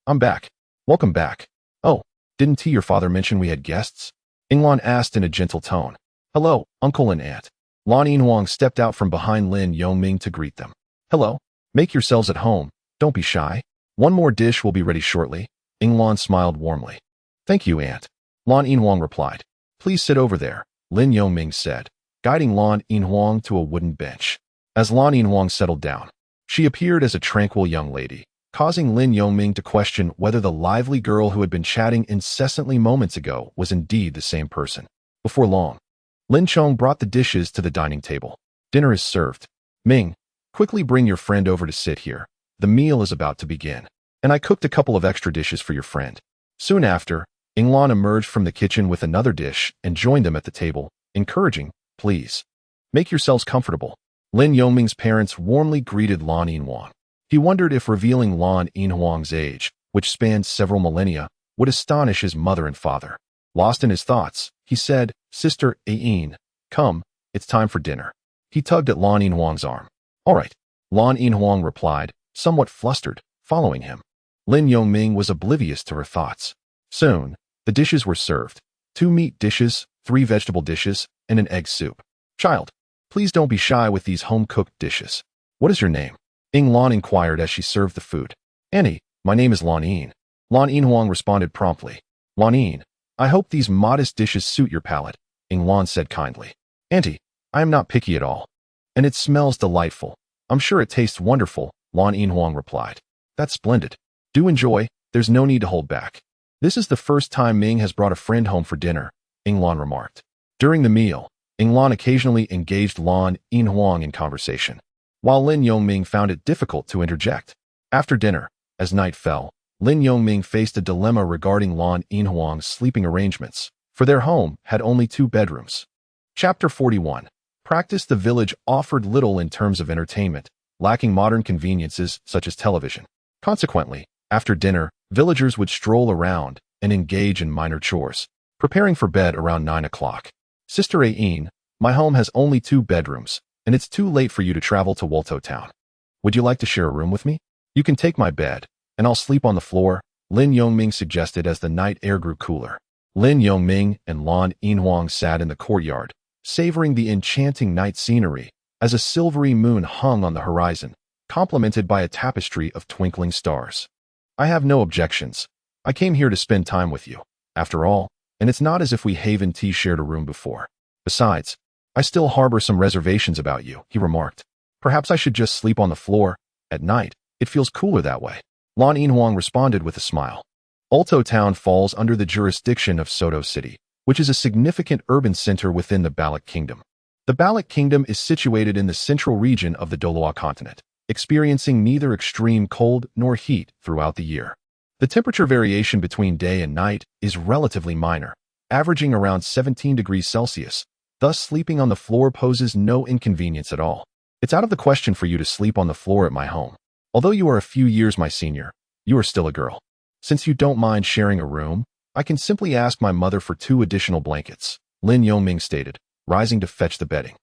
A: I'm back. Welcome back. Oh, didn't your father mention we had guests? Inglan asked in a gentle tone. Hello, Uncle and Aunt. Lan Yinhuang stepped out from behind Lin Yoming to greet them. Hello. Make yourselves at home. Don't be shy. One more dish will be ready shortly. Inglan smiled warmly. Thank you, Aunt. Lan Yinhuang replied. Please sit over there, Lin Yoming said, guiding Lan Yinhuang to a wooden bench. As Lan Yinhuang settled down, she appeared as a tranquil young lady, causing Lin Yoming to question whether the lively girl who had been chatting incessantly moments ago was indeed the same person. Before long, Lin Chong brought the dishes to the dining table. Dinner is served. Ming, quickly bring your friend over to sit here. The meal is about to begin. And I cooked a couple of extra dishes for your friend. Soon after, Inglan emerged from the kitchen with another dish and joined them at the table, encouraging, please, make yourselves comfortable. Lin Yoming's parents warmly greeted Lan Yinhuang. He wondered if revealing Lan Yinhuang's age, which spanned several millennia, would astonish his mother and father. Lost in his thoughts, he said, Sister Ayin, come, it's time for dinner. He tugged at Lan Yinhuang's arm. All right, Lan Yinhuang replied, somewhat flustered, following him. Lin Yoming was oblivious to her thoughts. Soon, the dishes were served. 2 meat dishes, 3 vegetable dishes, and an egg soup. Child, please don't be shy with these home-cooked dishes. What is your name? Ing Lan inquired as she served the food. Annie, my name is Lan Yin. Lan Yinhuang responded promptly. Lan Yin, I hope these modest dishes suit your palate, Ing Lan said kindly. Auntie, I am not picky at all. And it smells delightful. I'm sure it tastes wonderful, Lan Yinhuang replied. That's splendid. Do enjoy, there's no need to hold back. This is the first time Ming has brought a friend home for dinner, Inglan remarked. During the meal, Inglan occasionally engaged Lan Yinhuang in conversation, while Lin Yoming found it difficult to interject. After dinner, as night fell, Lin Yoming faced a dilemma regarding Lan Yinhuang's sleeping arrangements, for their home had only 2 bedrooms. Chapter 41. Practice. The village offered little in terms of entertainment, lacking modern conveniences such as television. Consequently, after dinner, villagers would stroll around and engage in minor chores, preparing for bed around 9 o'clock. Sister Ayin, my home has only 2 bedrooms, and it's too late for you to travel to Douluo town. Would you like to share a room with me? You can take my bed, and I'll sleep on the floor, Lin Yoming suggested as the night air grew cooler. Lin Yoming and Lan Yinhuang sat in the courtyard, savoring the enchanting night scenery, as a silvery moon hung on the horizon, complemented by a tapestry of twinkling stars. I have no objections. I came here to spend time with you, after all, and it's not as if we Haven T shared a room before. Besides, I still harbor some reservations about you, he remarked. Perhaps I should just sleep on the floor. At night, it feels cooler that way. Lan Yinhuang responded with a smile. Douluo town falls under the jurisdiction of Soto City, which is a significant urban center within the Balak Kingdom. The Balak Kingdom is situated in the central region of the Douluo continent, experiencing neither extreme cold nor heat throughout the year. The temperature variation between day and night is relatively minor, averaging around 17 degrees Celsius. Thus, sleeping on the floor poses no inconvenience at all. It's out of the question for you to sleep on the floor at my home. Although you are a few years my senior, you are still a girl. Since you don't mind sharing a room, I can simply ask my mother for 2 additional blankets, Lin Yoming stated, rising to fetch the bedding.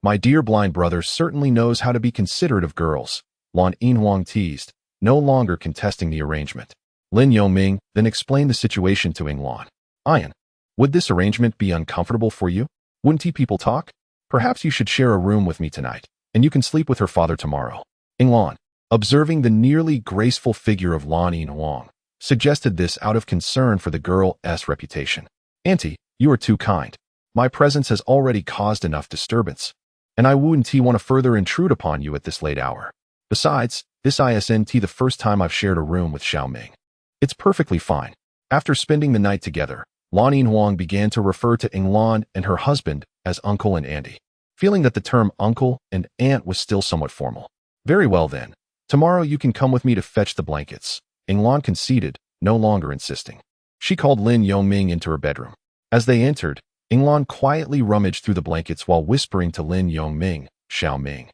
A: My dear blind brother certainly knows how to be considerate of girls, Lan Yinhuang teased, no longer contesting the arrangement. Lin Yoming then explained the situation to Inglan. Ayan, would this arrangement be uncomfortable for you? Wouldn't people talk? Perhaps you should share a room with me tonight, and you can sleep with her father tomorrow. Inglan, observing the nearly graceful figure of Lan Yinhuang, suggested this out of concern for the girl's reputation. Auntie, you are too kind. My presence has already caused enough disturbance, and I wouldn't want to further intrude upon you at this late hour. Besides, this isn't the first time I've shared a room with Xiaoming. It's perfectly fine. After spending the night together, Lan Yinhuang began to refer to Inglan and her husband as uncle and auntie, feeling that the term uncle and aunt was still somewhat formal. Very well then. Tomorrow you can come with me to fetch the blankets, Englan conceded, no longer insisting. She called Lin Yongming into her bedroom. As they entered, Englan quietly rummaged through the blankets while whispering to Lin Yongming, Xiao Ming.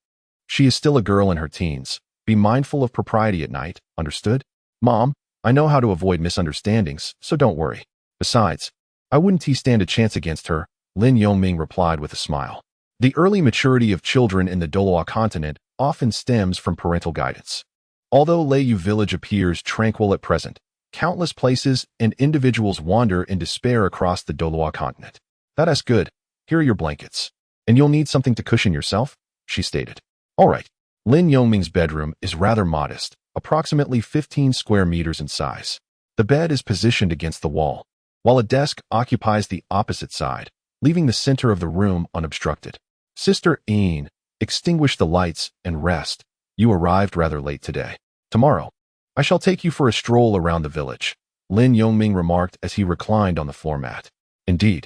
A: She is still a girl in her teens. Be mindful of propriety at night, understood? Mom, I know how to avoid misunderstandings, so don't worry. Besides, I wouldn't stand a chance against her, Lin Yongming replied with a smile. The early maturity of children in the Douluo continent often stems from parental guidance. Although Leiyu village appears tranquil at present, countless places and individuals wander in despair across the Douluo continent. That's good. Here are your blankets. And you'll need something to cushion yourself, she stated. All right. Lin Yongming's bedroom is rather modest, approximately 15 square meters in size. The bed is positioned against the wall, while a desk occupies the opposite side, leaving the center of the room unobstructed. Sister Een, extinguish the lights and rest. You arrived rather late today. Tomorrow, I shall take you for a stroll around the village, Lin Yongming remarked as he reclined on the floor mat. Indeed,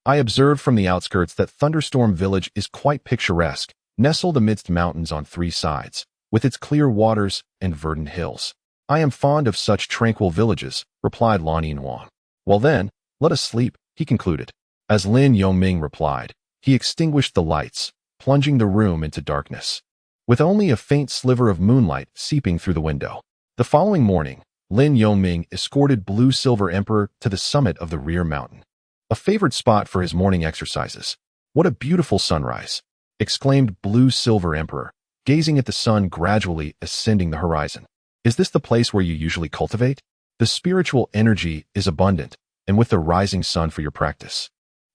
A: I observed from the outskirts that Thunderstorm Village is quite picturesque, nestled amidst mountains on 3 sides, with its clear waters and verdant hills. I am fond of such tranquil villages, replied Lan Yinhuang. Well then, let us sleep, he concluded. As Lin Yongming replied, he extinguished the lights, plunging the room into darkness, with only a faint sliver of moonlight seeping through the window. The following morning, Lin Yongming escorted Blue Silver Emperor to the summit of the rear mountain, a favored spot for his morning exercises. What a beautiful sunrise, exclaimed Blue Silver Emperor, gazing at the sun gradually ascending the horizon. Is this the place where you usually cultivate? The spiritual energy is abundant, and with the rising sun for your practice.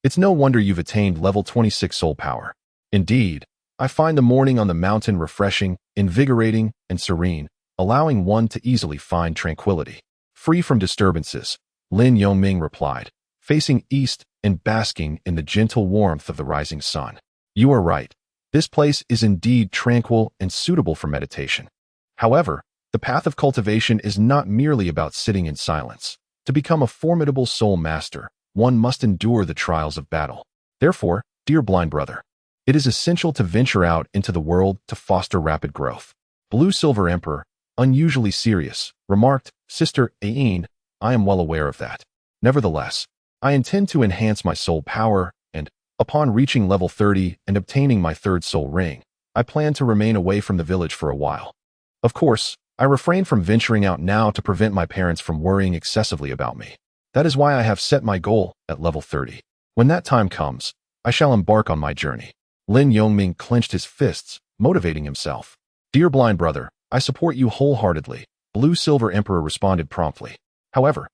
A: It's no wonder you've attained level 26 soul power. Indeed, I find the morning on the mountain refreshing, invigorating, and serene, allowing one to easily find tranquility. Free from disturbances, Lin Yongming replied, facing east and basking in the gentle warmth of the rising sun. You are right. This place is indeed tranquil and suitable for meditation. However, the path of cultivation is not merely about sitting in silence. To become a formidable soul master, one must endure the trials of battle. Therefore, dear blind brother, it is essential to venture out into the world to foster rapid growth. Blue Silver Emperor, unusually serious, remarked, Sister Een, I am well aware of that. Nevertheless, I intend to enhance my soul power, and, upon reaching level 30 and obtaining my 3rd soul ring, I plan to remain away from the village for a while. Of course, I refrain from venturing out now to prevent my parents from worrying excessively about me. That is why I have set my goal at level 30. When that time comes, I shall embark on my journey. Lin Yongming clenched his fists, motivating himself. Dear blind brother, I support you wholeheartedly, Blue Silver Emperor responded promptly. However,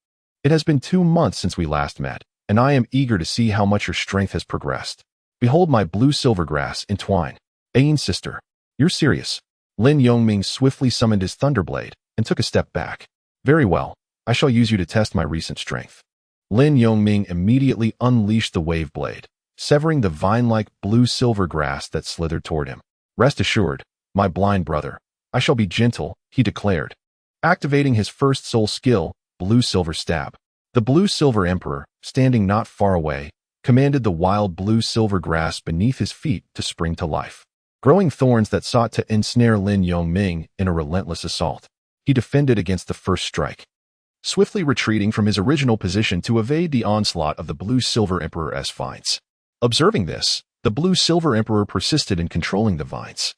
A: it has been 2 months since we last met, and I am eager to see how much your strength has progressed. Behold my blue silver grass entwine. Een sister, you're serious. Lin Yongming swiftly summoned his Thunderblade and took a step back. Very well, I shall use you to test my recent strength. Lin Yongming immediately unleashed the Wave Blade, severing the vine-like blue-silver grass that slithered toward him. Rest assured, my blind brother, I shall be gentle, he declared, activating his first soul skill, Blue-Silver Stab. The Blue-Silver Emperor, standing not far away, commanded the wild blue-silver grass beneath his feet to spring to life. Growing thorns that sought to ensnare Lin Yongming in a relentless assault. He defended against the first strike, swiftly retreating from his original position to evade the onslaught of the Blue-Silver Emperor's vines. Observing this, the Blue-Silver Emperor persisted in controlling the vines,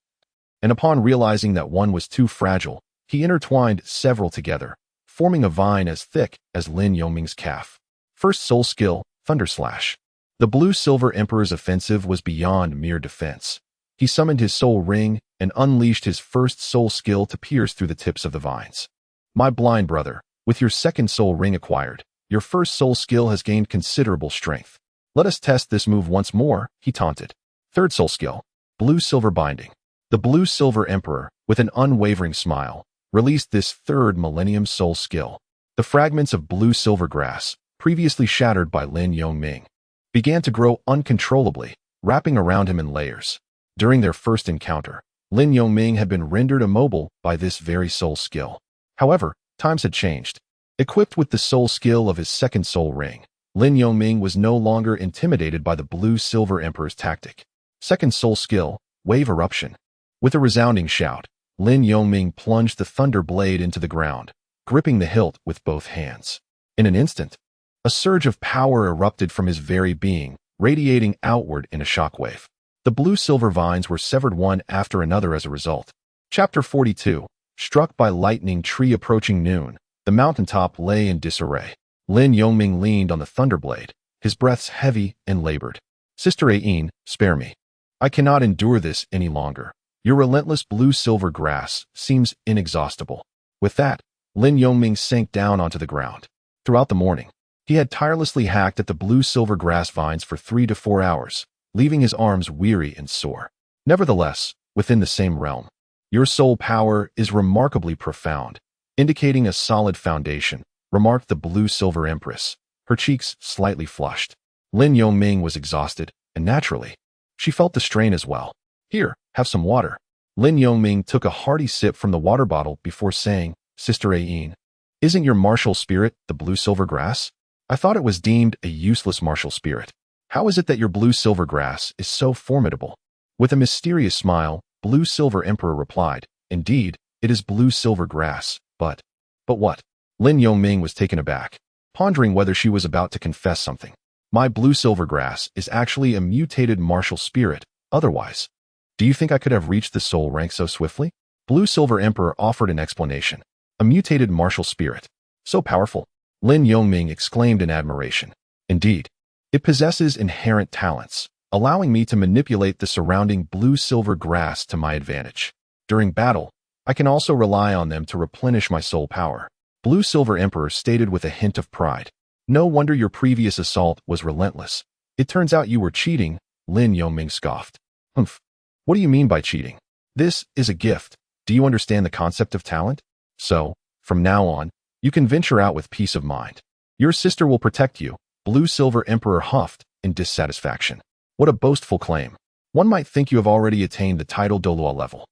A: and upon realizing that one was too fragile, he intertwined several together, forming a vine as thick as Lin Yongming's calf. First soul skill, Thunder Slash. The Blue-Silver Emperor's offensive was beyond mere defense. He summoned his soul ring and unleashed his first soul skill to pierce through the tips of the vines. My blind brother, with your 2nd soul ring acquired, your first soul skill has gained considerable strength. Let us test this move once more, he taunted. 3rd soul skill, Blue-Silver Binding. The Blue-Silver Emperor, with an unwavering smile, released this 3rd Millennium soul skill. The fragments of blue-silver grass, previously shattered by Lin Yongming, began to grow uncontrollably, wrapping around him in layers. During their first encounter, Lin Yongming had been rendered immobile by this very soul skill. However, times had changed. Equipped with the soul skill of his 2nd soul ring, Lin Yongming was no longer intimidated by the Blue-Silver Emperor's tactic. 2nd soul skill, Wave Eruption. With a resounding shout, Lin Yongming plunged the Thunder Blade into the ground, gripping the hilt with both hands. In an instant, a surge of power erupted from his very being, radiating outward in a shockwave. The blue-silver vines were severed one after another as a result. Chapter 42. Struck by lightning tree approaching noon, the mountaintop lay in disarray. Lin Yongming leaned on the thunderblade, his breaths heavy and labored. Sister Ain, spare me. I cannot endure this any longer. Your relentless blue-silver grass seems inexhaustible. With that, Lin Yongming sank down onto the ground. Throughout the morning, he had tirelessly hacked at the blue-silver grass vines for 3 to 4 hours, leaving his arms weary and sore. Nevertheless, within the same realm, your soul power is remarkably profound, indicating a solid foundation, remarked the blue-silver empress, her cheeks slightly flushed. Lin Yongming was exhausted, and naturally, she felt the strain as well. Here, have some water. Lin Yongming took a hearty sip from the water bottle before saying, Sister Ain, isn't your martial spirit the blue-silver grass? I thought it was deemed a useless martial spirit. How is it that your blue-silver grass is so formidable? With a mysterious smile, Blue-Silver Emperor replied, Indeed, it is blue-silver grass, but what? Lin Yongming was taken aback, pondering whether she was about to confess something. My blue-silver grass is actually a mutated martial spirit, otherwise. Do you think I could have reached the soul rank so swiftly? Blue-Silver Emperor offered an explanation. A mutated martial spirit. So powerful. Lin Yongming exclaimed in admiration. Indeed, it possesses inherent talents, allowing me to manipulate the surrounding blue-silver grass to my advantage. During battle, I can also rely on them to replenish my soul power. Blue-Silver Emperor stated with a hint of pride. No wonder your previous assault was relentless. It turns out you were cheating, Lin Yongming scoffed. Humph. What do you mean by cheating? This is a gift. Do you understand the concept of talent? So, from now on, you can venture out with peace of mind. Your sister will protect you, Blue-Silver Emperor huffed in dissatisfaction. What a boastful claim. One might think you have already attained the title Douluo level.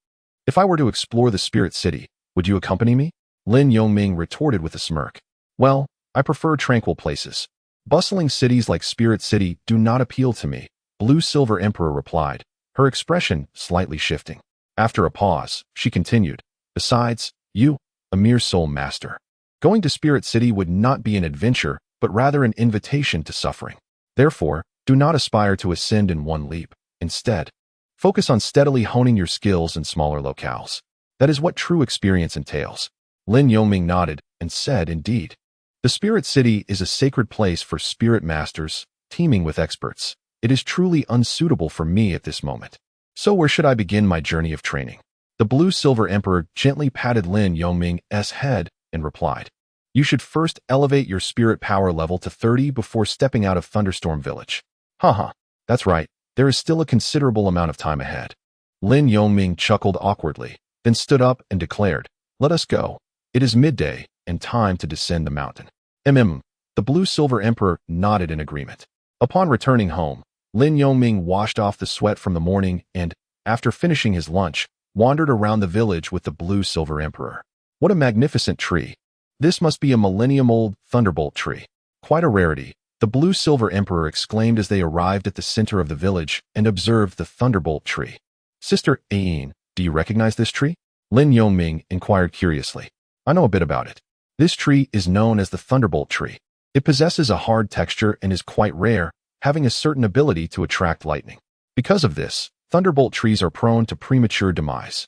A: If I were to explore the Spirit City, would you accompany me? Lin Yongming retorted with a smirk. Well, I prefer tranquil places. Bustling cities like Spirit City do not appeal to me, Blue-Silver Emperor replied, her expression slightly shifting. After a pause, she continued, Besides, you, a mere soul master. Going to Spirit City would not be an adventure, but rather an invitation to suffering. Therefore, do not aspire to ascend in one leap. Instead, focus on steadily honing your skills in smaller locales. That is what true experience entails. Lin Yongming nodded and said, Indeed. The Spirit City is a sacred place for spirit masters, teeming with experts. It is truly unsuitable for me at this moment. So where should I begin my journey of training? The Blue-Silver Emperor gently patted Lin Yongming's head and replied, You should first elevate your spirit power level to 30 before stepping out of Thunderstorm Village. Haha, that's right, there is still a considerable amount of time ahead. Lin Yongming chuckled awkwardly, then stood up and declared, Let us go. It is midday, and time to descend the mountain. The Blue-Silver Emperor nodded in agreement. Upon returning home, Lin Yongming washed off the sweat from the morning and, after finishing his lunch, wandered around the village with the Blue-Silver Emperor. What a magnificent tree. This must be a millennium-old thunderbolt tree. Quite a rarity, the Blue-Silver Emperor exclaimed as they arrived at the center of the village and observed the thunderbolt tree. Sister Ain, do you recognize this tree? Lin Yongming inquired curiously. I know a bit about it. This tree is known as the thunderbolt tree. It possesses a hard texture and is quite rare, having a certain ability to attract lightning. Because of this, thunderbolt trees are prone to premature demise.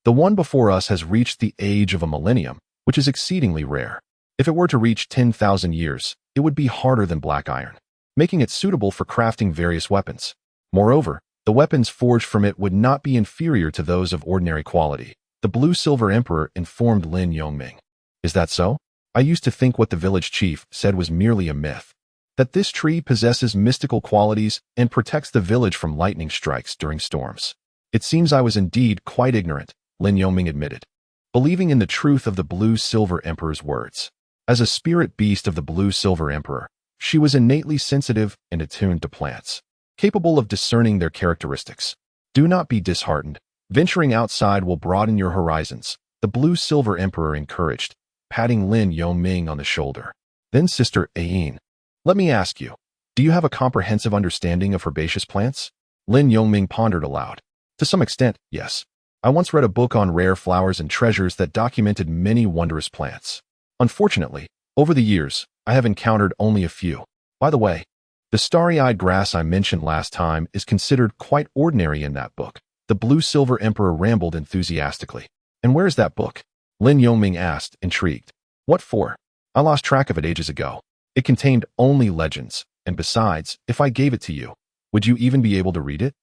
A: The one before us has reached the age of a millennium, which is exceedingly rare. If it were to reach 10,000 years, it would be harder than black iron, making it suitable for crafting various weapons. Moreover, the weapons forged from it would not be inferior to those of ordinary quality, the Blue-Silver Emperor informed Lin Yongming. Is that so? I used to think what the village chief said was merely a myth, that this tree possesses mystical qualities and protects the village from lightning strikes during storms. It seems I was indeed quite ignorant, Lin Yongming admitted, believing in the truth of the Blue-Silver Emperor's words. As a spirit beast of the Blue-Silver Emperor, she was innately sensitive and attuned to plants, capable of discerning their characteristics. Do not be disheartened. Venturing outside will broaden your horizons, the Blue-Silver Emperor encouraged, patting Lin Yongming on the shoulder. Then Sister Ain, let me ask you, do you have a comprehensive understanding of herbaceous plants? Lin Yongming pondered aloud. To some extent, yes. I once read a book on rare flowers and treasures that documented many wondrous plants. Unfortunately, over the years, I have encountered only a few. By the way, the starry-eyed grass I mentioned last time is considered quite ordinary in that book. The blue-silver emperor rambled enthusiastically. And where's that book? Lin Yongming asked, intrigued. What for? I lost track of it ages ago. It contained only legends, and besides, if I gave it to you, would you even be able to read it?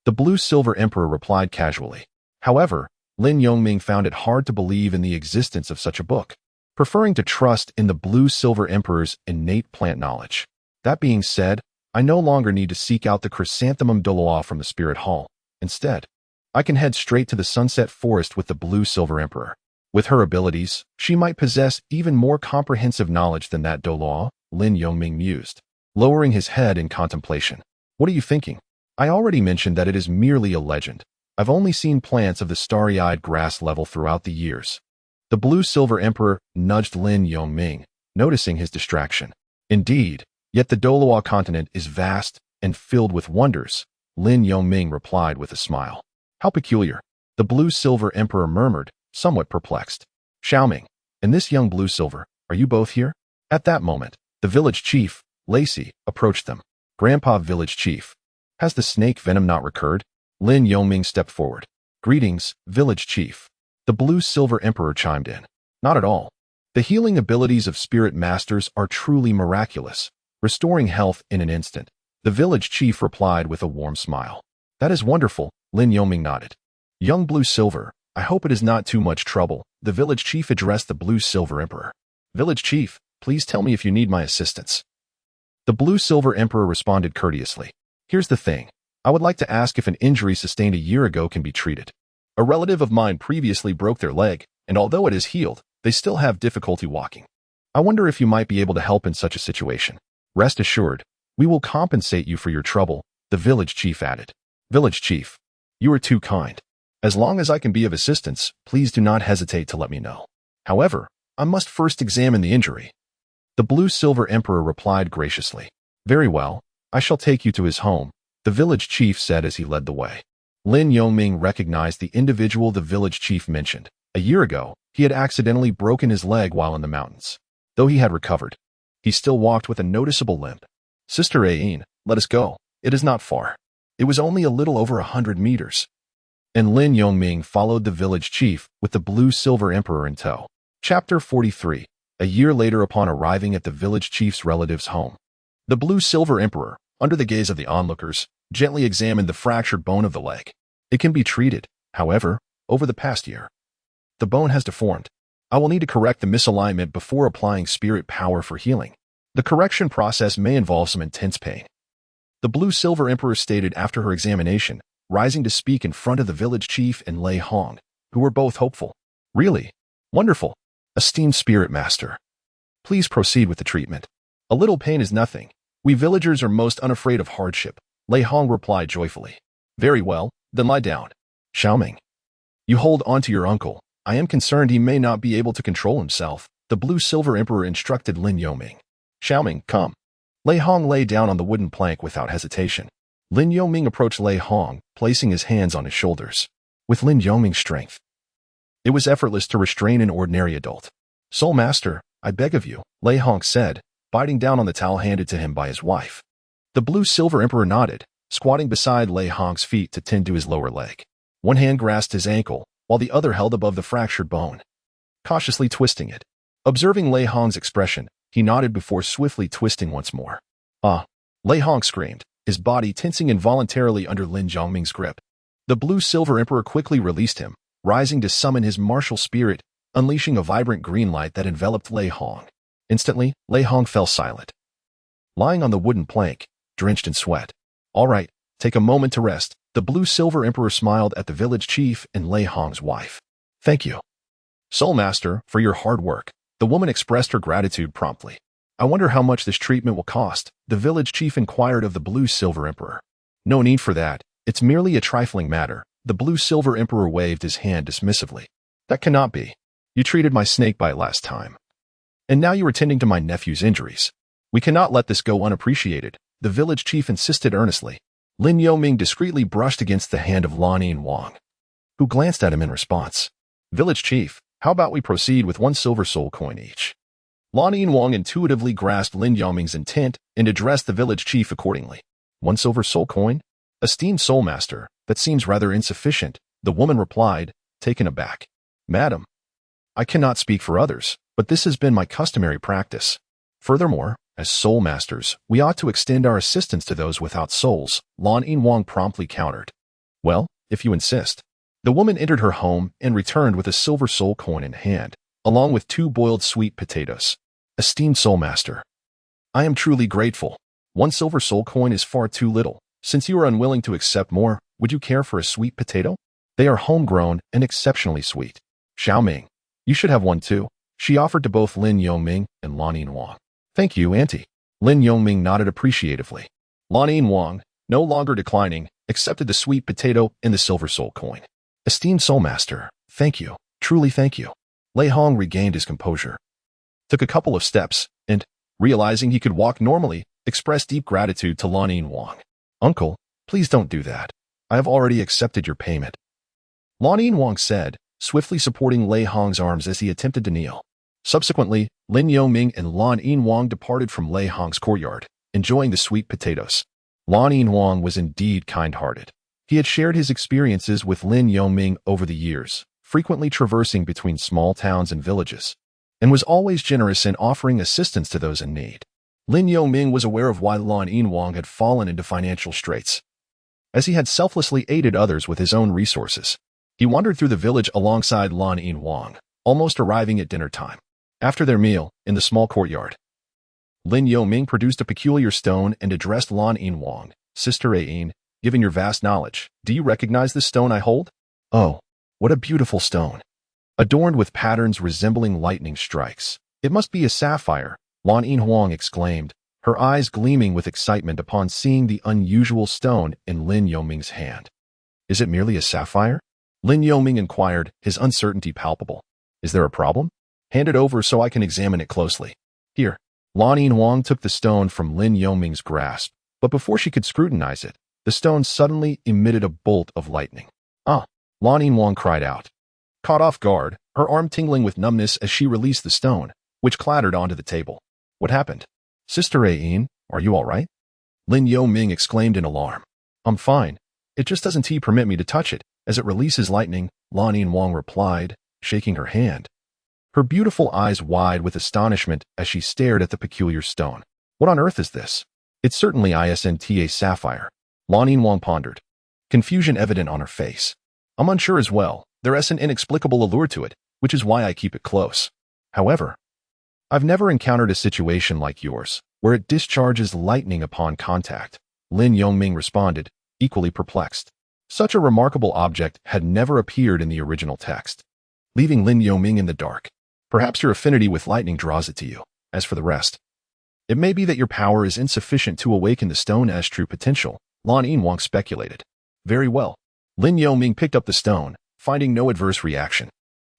A: The blue-silver emperor replied casually. However, Lin Yongming found it hard to believe in the existence of such a book, preferring to trust in the blue-silver emperor's innate plant knowledge. That being said, I no longer need to seek out the chrysanthemum Douluo from the spirit hall. Instead, I can head straight to the sunset forest with the blue-silver emperor. With her abilities, she might possess even more comprehensive knowledge than that Douluo, Lin Yongming mused, lowering his head in contemplation. What are you thinking? I already mentioned that it is merely a legend. I've only seen plants of the starry-eyed grass level throughout the years. The blue-silver emperor nudged Lin Yongming, noticing his distraction. Indeed, yet the Douluo continent is vast and filled with wonders, Lin Yongming replied with a smile. How peculiar, the blue-silver emperor murmured, somewhat perplexed. Xiaoming, and this young blue-silver, are you both here? At that moment, the village chief, Lacey, approached them. Grandpa village chief. Has the snake venom not recurred? Lin Yongming stepped forward. Greetings, village chief. The blue-silver emperor chimed in. Not at all. The healing abilities of spirit masters are truly miraculous, restoring health in an instant. The village chief replied with a warm smile. That is wonderful, Lin Yongming nodded. Young blue-silver, I hope it is not too much trouble. The village chief addressed the blue-silver emperor. Village chief, please tell me if you need my assistance. The blue-silver emperor responded courteously. Here's the thing. I would like to ask if an injury sustained a year ago can be treated. A relative of mine previously broke their leg, and although it is healed, they still have difficulty walking. I wonder if you might be able to help in such a situation. Rest assured, we will compensate you for your trouble, the village chief added. Village chief, you are too kind. As long as I can be of assistance, please do not hesitate to let me know. However, I must first examine the injury. The blue-silver emperor replied graciously. Very well, I shall take you to his home, the village chief said as he led the way. Lin Yongming recognized the individual the village chief mentioned. A year ago, he had accidentally broken his leg while in the mountains. Though he had recovered, he still walked with a noticeable limp. Sister Aine, let us go. It is not far. It was only a little over 100 meters. And Lin Yongming followed the village chief with the blue-silver emperor in tow. Chapter 43. A year later, upon arriving at the village chief's relative's home, the blue-silver emperor, under the gaze of the onlookers, gently examined the fractured bone of the leg. It can be treated, however, over the past year. The bone has deformed. I will need to correct the misalignment before applying spirit power for healing. The correction process may involve some intense pain. The blue-silver emperor stated after her examination, rising to speak in front of the village chief and Lei Hong, who were both hopeful. Really? Wonderful. Esteemed spirit master. Please proceed with the treatment. A little pain is nothing. We villagers are most unafraid of hardship, Lei Hong replied joyfully. Very well, then lie down. Xiaoming. You hold on to your uncle. I am concerned he may not be able to control himself, the blue-silver emperor instructed Lin Yongming. Xiaoming, come. Lei Hong lay down on the wooden plank without hesitation. Lin Yongming approached Lei Hong, placing his hands on his shoulders. With Lin Yongming's strength, it was effortless to restrain an ordinary adult. Soul Master, I beg of you, Lei Hong said, biting down on the towel handed to him by his wife. The blue-silver emperor nodded, squatting beside Lei Hong's feet to tend to his lower leg. One hand grasped his ankle, while the other held above the fractured bone, cautiously twisting it. Observing Lei Hong's expression, he nodded before swiftly twisting once more. Ah! Lei Hong screamed, his body tensing involuntarily under Lin Yongming's grip. The blue-silver emperor quickly released him, rising to summon his martial spirit, unleashing a vibrant green light that enveloped Lei Hong. Instantly, Lei Hong fell silent, lying on the wooden plank, drenched in sweat. All right, take a moment to rest. The blue-silver emperor smiled at the village chief and Lei Hong's wife. Thank you, Soul Master, for your hard work. The woman expressed her gratitude promptly. I wonder how much this treatment will cost, the village chief inquired of the blue-silver emperor. No need for that. It's merely a trifling matter. The blue-silver emperor waved his hand dismissively. That cannot be. You treated my snake bite last time, and now you are tending to my nephew's injuries. We cannot let this go unappreciated, the village chief insisted earnestly. Lin Yongming discreetly brushed against the hand of Lan Wang, who glanced at him in response. Village chief, how about we proceed with 1 silver soul coin each? Lan Yinhuang intuitively grasped Lin Yongming's intent and addressed the village chief accordingly. 1 silver soul coin? Esteemed soul master, that seems rather insufficient, the woman replied, taken aback. Madam, I cannot speak for others, but this has been my customary practice. Furthermore, as soul masters, we ought to extend our assistance to those without souls, Lan Yinhuang promptly countered. Well, if you insist. The woman entered her home and returned with a silver soul coin in hand, along with 2 boiled sweet potatoes. Esteemed soul master, I am truly grateful. 1 silver soul coin is far too little. Since you are unwilling to accept more, would you care for a sweet potato? They are homegrown and exceptionally sweet. Xiaoming, you should have one too. She offered to both Lin Yongming and Lan Yinhuang. Thank you, Auntie. Lin Yongming nodded appreciatively. Lan Yinhuang, no longer declining, accepted the sweet potato and the silver soul coin. Esteemed soul master, thank you. Truly thank you. Lei Hong regained his composure, took a couple of steps, and, realizing he could walk normally, expressed deep gratitude to Lan Yinhuang. Uncle, please don't do that. I have already accepted your payment. Lan Yinhuang said, swiftly supporting Lei Hong's arms as he attempted to kneel. Subsequently, Lin Yongming and Lan Yinhuang departed from Lei Hong's courtyard, enjoying the sweet potatoes. Lan Yinhuang was indeed kind-hearted. He had shared his experiences with Lin Yongming over the years, frequently traversing between small towns and villages, and was always generous in offering assistance to those in need. Lin Yongming was aware of why Lan Yinhuang had fallen into financial straits, as he had selflessly aided others with his own resources. He wandered through the village alongside Lan Yinhuang, almost arriving at dinner time. After their meal, in the small courtyard, Lin Yongming produced a peculiar stone and addressed Lan Yinhuang. Sister Ayin, given your vast knowledge, do you recognize this stone I hold? Oh, what a beautiful stone. Adorned with patterns resembling lightning strikes. It must be a sapphire, Lan Yinhuang exclaimed, her eyes gleaming with excitement upon seeing the unusual stone in Lin Yongming's hand. Is it merely a sapphire? Lin Yongming inquired, his uncertainty palpable. Is there a problem? Hand it over so I can examine it closely. Here. Lan Yinhuang took the stone from Lin Yongming's grasp, but before she could scrutinize it, the stone suddenly emitted a bolt of lightning. Ah! Lan Yinhuang cried out. Caught off guard, her arm tingling with numbness as she released the stone, which clattered onto the table. What happened? Sister Ayin, are you all right? Lin Yongming exclaimed in alarm. I'm fine. It just doesn't permit me to touch it, as it releases lightning, Lan Yinhuang replied, shaking her hand. Her beautiful eyes wide with astonishment as she stared at the peculiar stone. What on earth is this? It's certainly isn't a sapphire. Lan Yinhuang pondered, confusion evident on her face. I'm unsure as well. There's an inexplicable allure to it, which is why I keep it close. However, I've never encountered a situation like yours, where it discharges lightning upon contact. Lin Yongming responded, equally perplexed. Such a remarkable object had never appeared in the original text, leaving Lin Yongming in the dark. Perhaps your affinity with lightning draws it to you. As for the rest, it may be that your power is insufficient to awaken the stone's true potential, Lan Yinhuang speculated. Very well. Lin Yongming picked up the stone, finding no adverse reaction.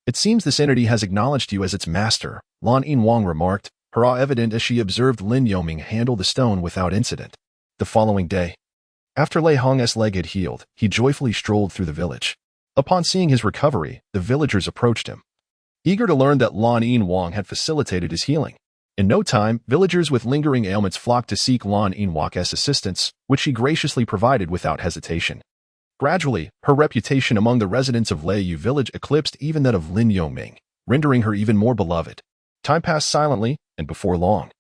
A: It seems this entity has acknowledged you as its master, Lan Yinhuang remarked, her awe evident as she observed Lin Yongming handle the stone without incident. The following day, after Lei Hong's leg had healed, he joyfully strolled through the village. Upon seeing his recovery, the villagers approached him, eager to learn that Lan Yinhuang had facilitated his healing. In no time, villagers with lingering ailments flocked to seek Lan Yinhuang's assistance, which she graciously provided without hesitation. Gradually, her reputation among the residents of Leiyu village eclipsed even that of Lin Yongming, rendering her even more beloved. Time passed silently, and before long,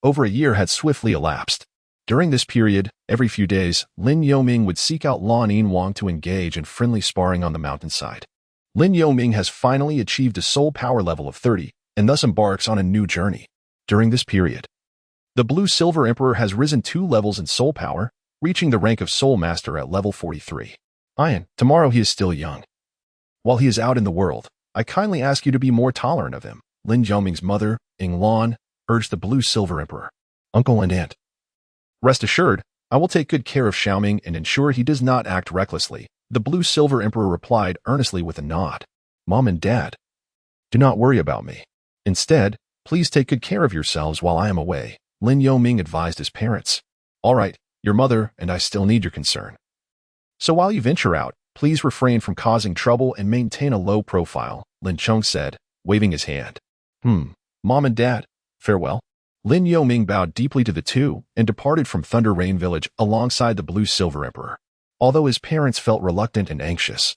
A: over a year had swiftly elapsed. During this period, every few days, Lin Yongming would seek out Lan Yinhuang to engage in friendly sparring on the mountainside. Lin Yongming has finally achieved a soul power level of 30, and thus embarks on a new journey. During this period, the Blue-Silver Emperor has risen 2 levels in soul power, reaching the rank of Soul Master at level 43. Ian, tomorrow he is still young. While he is out in the world, I kindly ask you to be more tolerant of him, Lin Yongming's mother, Ying Lan, urged the Blue-Silver Emperor. Uncle and Aunt, rest assured, I will take good care of Xiaoming and ensure he does not act recklessly, the Blue-Silver Emperor replied earnestly with a nod. Mom and Dad, do not worry about me. Instead, please take good care of yourselves while I am away, Lin Yongming advised his parents. All right, your mother and I still need your concern. So while you venture out, please refrain from causing trouble and maintain a low profile, Lin Chong said, waving his hand. Mom and Dad, Farewell. Lin Yoming bowed deeply to the two and departed from Thunder Rain Village alongside the Blue Silver Emperor. Although his parents felt reluctant and anxious,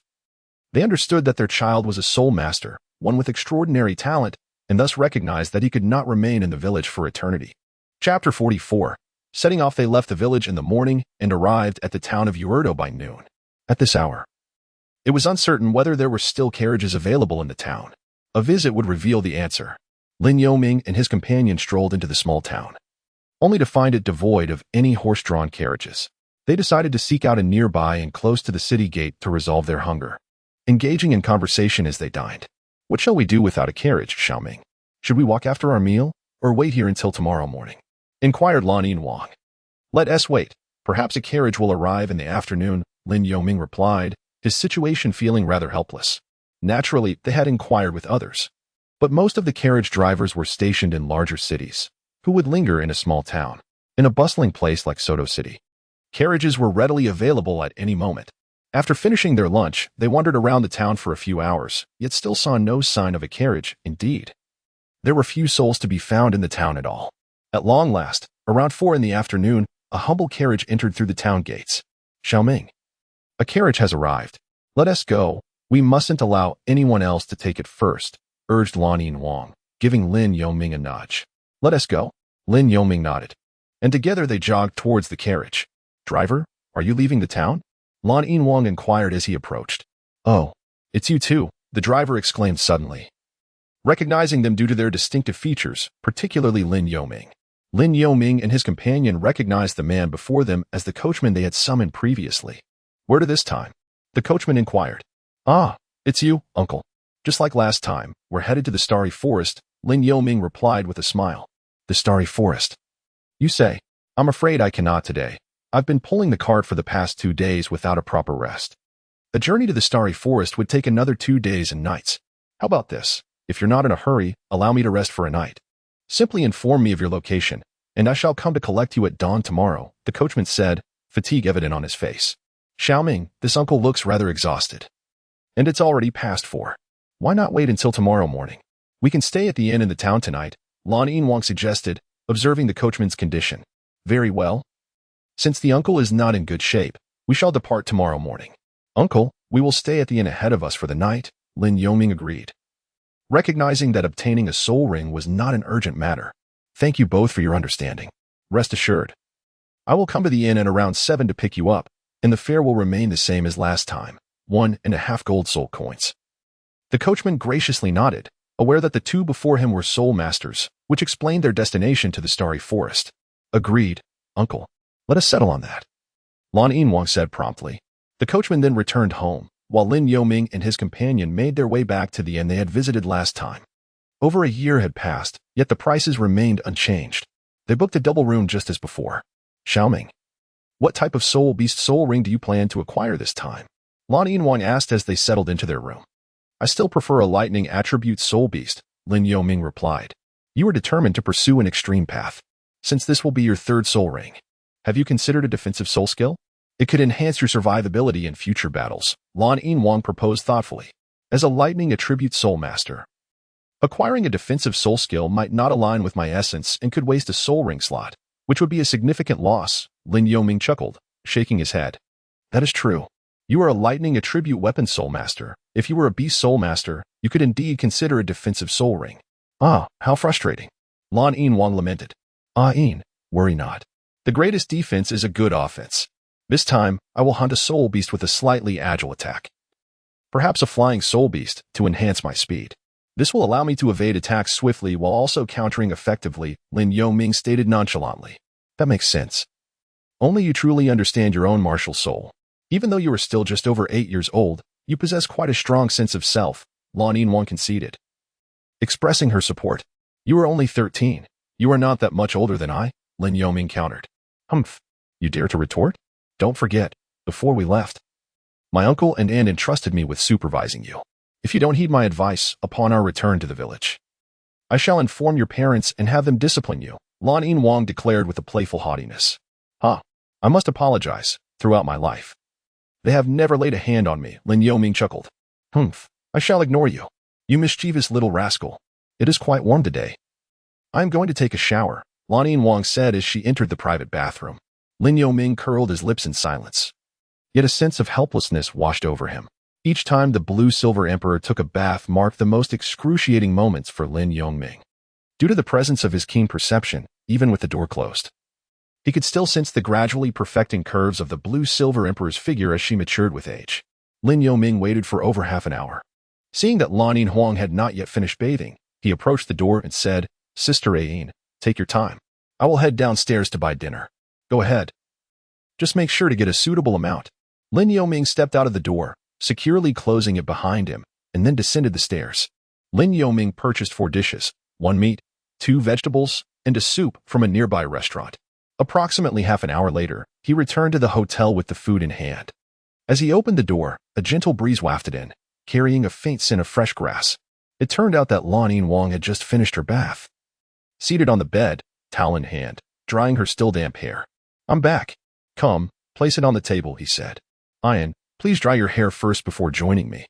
A: they understood that their child was a soul master, one with extraordinary talent, and thus recognized that he could not remain in the village for eternity. Chapter 44. Setting off, they left the village in the morning and arrived at the town of Uerdo by noon. At this hour, it was uncertain whether there were still carriages available in the town. A visit would reveal the answer. Lin Yoming and his companion strolled into the small town, only to find it devoid of any horse-drawn carriages. They decided to seek out a nearby and close to the city gate to resolve their hunger, engaging in conversation as they dined. What shall we do without a carriage, Xiaoming? Should we walk after our meal, or wait here until tomorrow morning? Inquired Lan Yinwang. Let us wait. Perhaps a carriage will arrive in the afternoon, Lin Yoming replied, his situation feeling rather helpless. Naturally, they had inquired with others, but most of the carriage drivers were stationed in larger cities. Who would linger in a small town? In a bustling place like Soto City, carriages were readily available at any moment. After finishing their lunch, they wandered around the town for a few hours, yet still saw no sign of a carriage. Indeed, there were few souls to be found in the town at all. At long last, around 4 in the afternoon, a humble carriage entered through the town gates. Xiaoming, a carriage has arrived. Let us go. We mustn't allow anyone else to take it first, urged Lan Yinwang, giving Lin Yoming a nudge. Let us go. Lin Yoming nodded, and together they jogged towards the carriage. Driver, are you leaving the town? Lan Yinwang inquired as he approached. Oh, it's you too, the driver exclaimed suddenly, recognizing them due to their distinctive features, particularly Lin Yoming. Lin Yoming and his companion recognized the man before them as the coachman they had summoned previously. Where to this time? The coachman inquired. Ah, it's you, uncle. Just like last time, we're headed to the Starry Forest, Lin Yoming replied with a smile. The Starry Forest? You say. I'm afraid I cannot today. I've been pulling the cart for the past 2 days without a proper rest. A journey to the Starry Forest would take another 2 days and nights. How about this? If you're not in a hurry, allow me to rest for a night. Simply inform me of your location, and I shall come to collect you at dawn tomorrow, the coachman said, fatigue evident on his face. Xiaoming, this uncle looks rather exhausted. And it's already past 4. Why not wait until tomorrow morning? We can stay at the inn in the town tonight, Lan Yinwang suggested, observing the coachman's condition. Very well. Since the uncle is not in good shape, we shall depart tomorrow morning. Uncle, we will stay at the inn ahead of us for the night, Lin Yoming agreed, recognizing that obtaining a soul ring was not an urgent matter. Thank you both for your understanding. Rest assured, I will come to the inn at around 7 to pick you up, and the fare will remain the same as last time, 1.5 gold soul coins. The coachman graciously nodded, aware that the two before him were soul masters, which explained their destination to the Starry Forest. Agreed, uncle. Let us settle on that, Lan Yinwang said promptly. The coachman then returned home, while Lin Yoming and his companion made their way back to the inn they had visited last time. Over a year had passed, yet the prices remained unchanged. They booked a double room just as before. Xiaoming, what type of soul beast soul ring do you plan to acquire this time? Lan Yinwang asked as they settled into their room. I still prefer a lightning attribute soul beast, Lin Yoming replied. You are determined to pursue an extreme path. Since this will be your 3rd soul ring, have you considered a defensive soul skill? It could enhance your survivability in future battles, Lan Yinwang proposed thoughtfully. As a lightning attribute soul master, acquiring a defensive soul skill might not align with my essence and could waste a soul ring slot, which would be a significant loss, Lin Yoming chuckled, shaking his head. That is true. You are a lightning attribute weapon soul master. If you were a beast soul master, you could indeed consider a defensive soul ring. Ah, how frustrating, Lan Yinwang lamented. Ah, Yin, worry not. The greatest defense is a good offense. This time, I will hunt a soul beast with a slightly agile attack. Perhaps a flying soul beast to enhance my speed. This will allow me to evade attacks swiftly while also countering effectively, Lin Yoming stated nonchalantly. That makes sense. Only you truly understand your own martial soul. Even though you are still just over 8 years old, you possess quite a strong sense of self, Lan Yinwang conceded, expressing her support. You are only 13. You are not that much older than I, Lin Yoming countered. Humph. You dare to retort? Don't forget, before we left, my uncle and aunt entrusted me with supervising you. If you don't heed my advice upon our return to the village, I shall inform your parents and have them discipline you, Lan Yinwang declared with a playful haughtiness. I must apologize, throughout my life. They have never laid a hand on me, Lin Yoming chuckled. Humph, I shall ignore you. You mischievous little rascal. It is quite warm today. "I'm going to take a shower," Lan Wang said as she entered the private bathroom. Lin Yoming curled his lips in silence. Yet a sense of helplessness washed over him. Each time the blue-silver emperor took a bath marked the most excruciating moments for Lin Yoming. Due to the presence of his keen perception, even with the door closed, he could still sense the gradually perfecting curves of the blue-silver emperor's figure as she matured with age. Lin Yoming waited for over half an hour. Seeing that Lan Huang had not yet finished bathing, he approached the door and said, "Sister Ayin, take your time. I will head downstairs to buy dinner. Go ahead. Just make sure to get a suitable amount." Lin Yoming stepped out of the door, securely closing it behind him, and then descended the stairs. Lin Yoming purchased 4 dishes, 1 meat, 2 vegetables, and a soup from a nearby restaurant. Approximately half an hour later, he returned to the hotel with the food in hand. As he opened the door, a gentle breeze wafted in, carrying a faint scent of fresh grass. It turned out that Lan Wang had just finished her bath. Seated on the bed, towel in hand, drying her still damp hair. "I'm back. Come, place it on the table," he said. "Ayin, please dry your hair first before joining me,"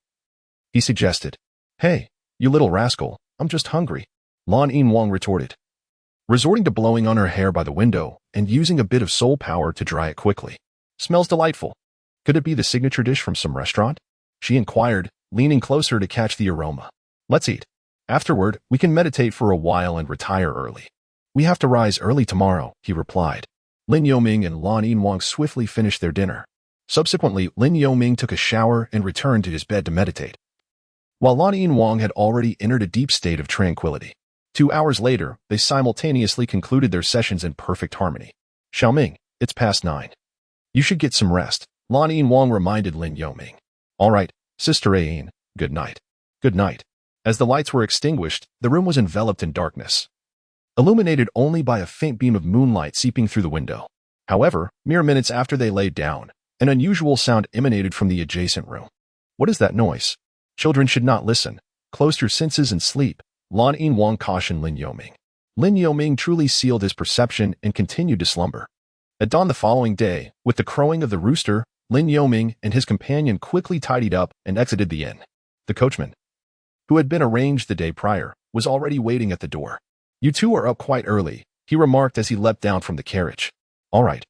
A: he suggested. "Hey, you little rascal, I'm just hungry," Lan Wang retorted, resorting to blowing on her hair by the window and using a bit of soul power to dry it quickly. "Smells delightful. Could it be the signature dish from some restaurant?" she inquired, leaning closer to catch the aroma. "Let's eat. Afterward, we can meditate for a while and retire early." "We have to rise early tomorrow," he replied. Lin Yoming and Lan Wang swiftly finished their dinner. Subsequently, Lin Yoming took a shower and returned to his bed to meditate, while Lan Wang had already entered a deep state of tranquility. 2 hours later, they simultaneously concluded their sessions in perfect harmony. "Xiaoming, it's past 9. You should get some rest," Lan Wang reminded Lin Yoming. "All right, Sister Ayin, good night." "Good night." As the lights were extinguished, the room was enveloped in darkness, illuminated only by a faint beam of moonlight seeping through the window. However, mere minutes after they lay down, an unusual sound emanated from the adjacent room. "What is that noise? Children should not listen. Close your senses and sleep," Lan Wang cautioned Lin Yoming. Lin Yoming truly sealed his perception and continued to slumber. At dawn the following day, with the crowing of the rooster, Lin Yoming and his companion quickly tidied up and exited the inn. The coachman, who had been arranged the day prior, was already waiting at the door. "You two are up quite early," he remarked as he leapt down from the carriage. "All right.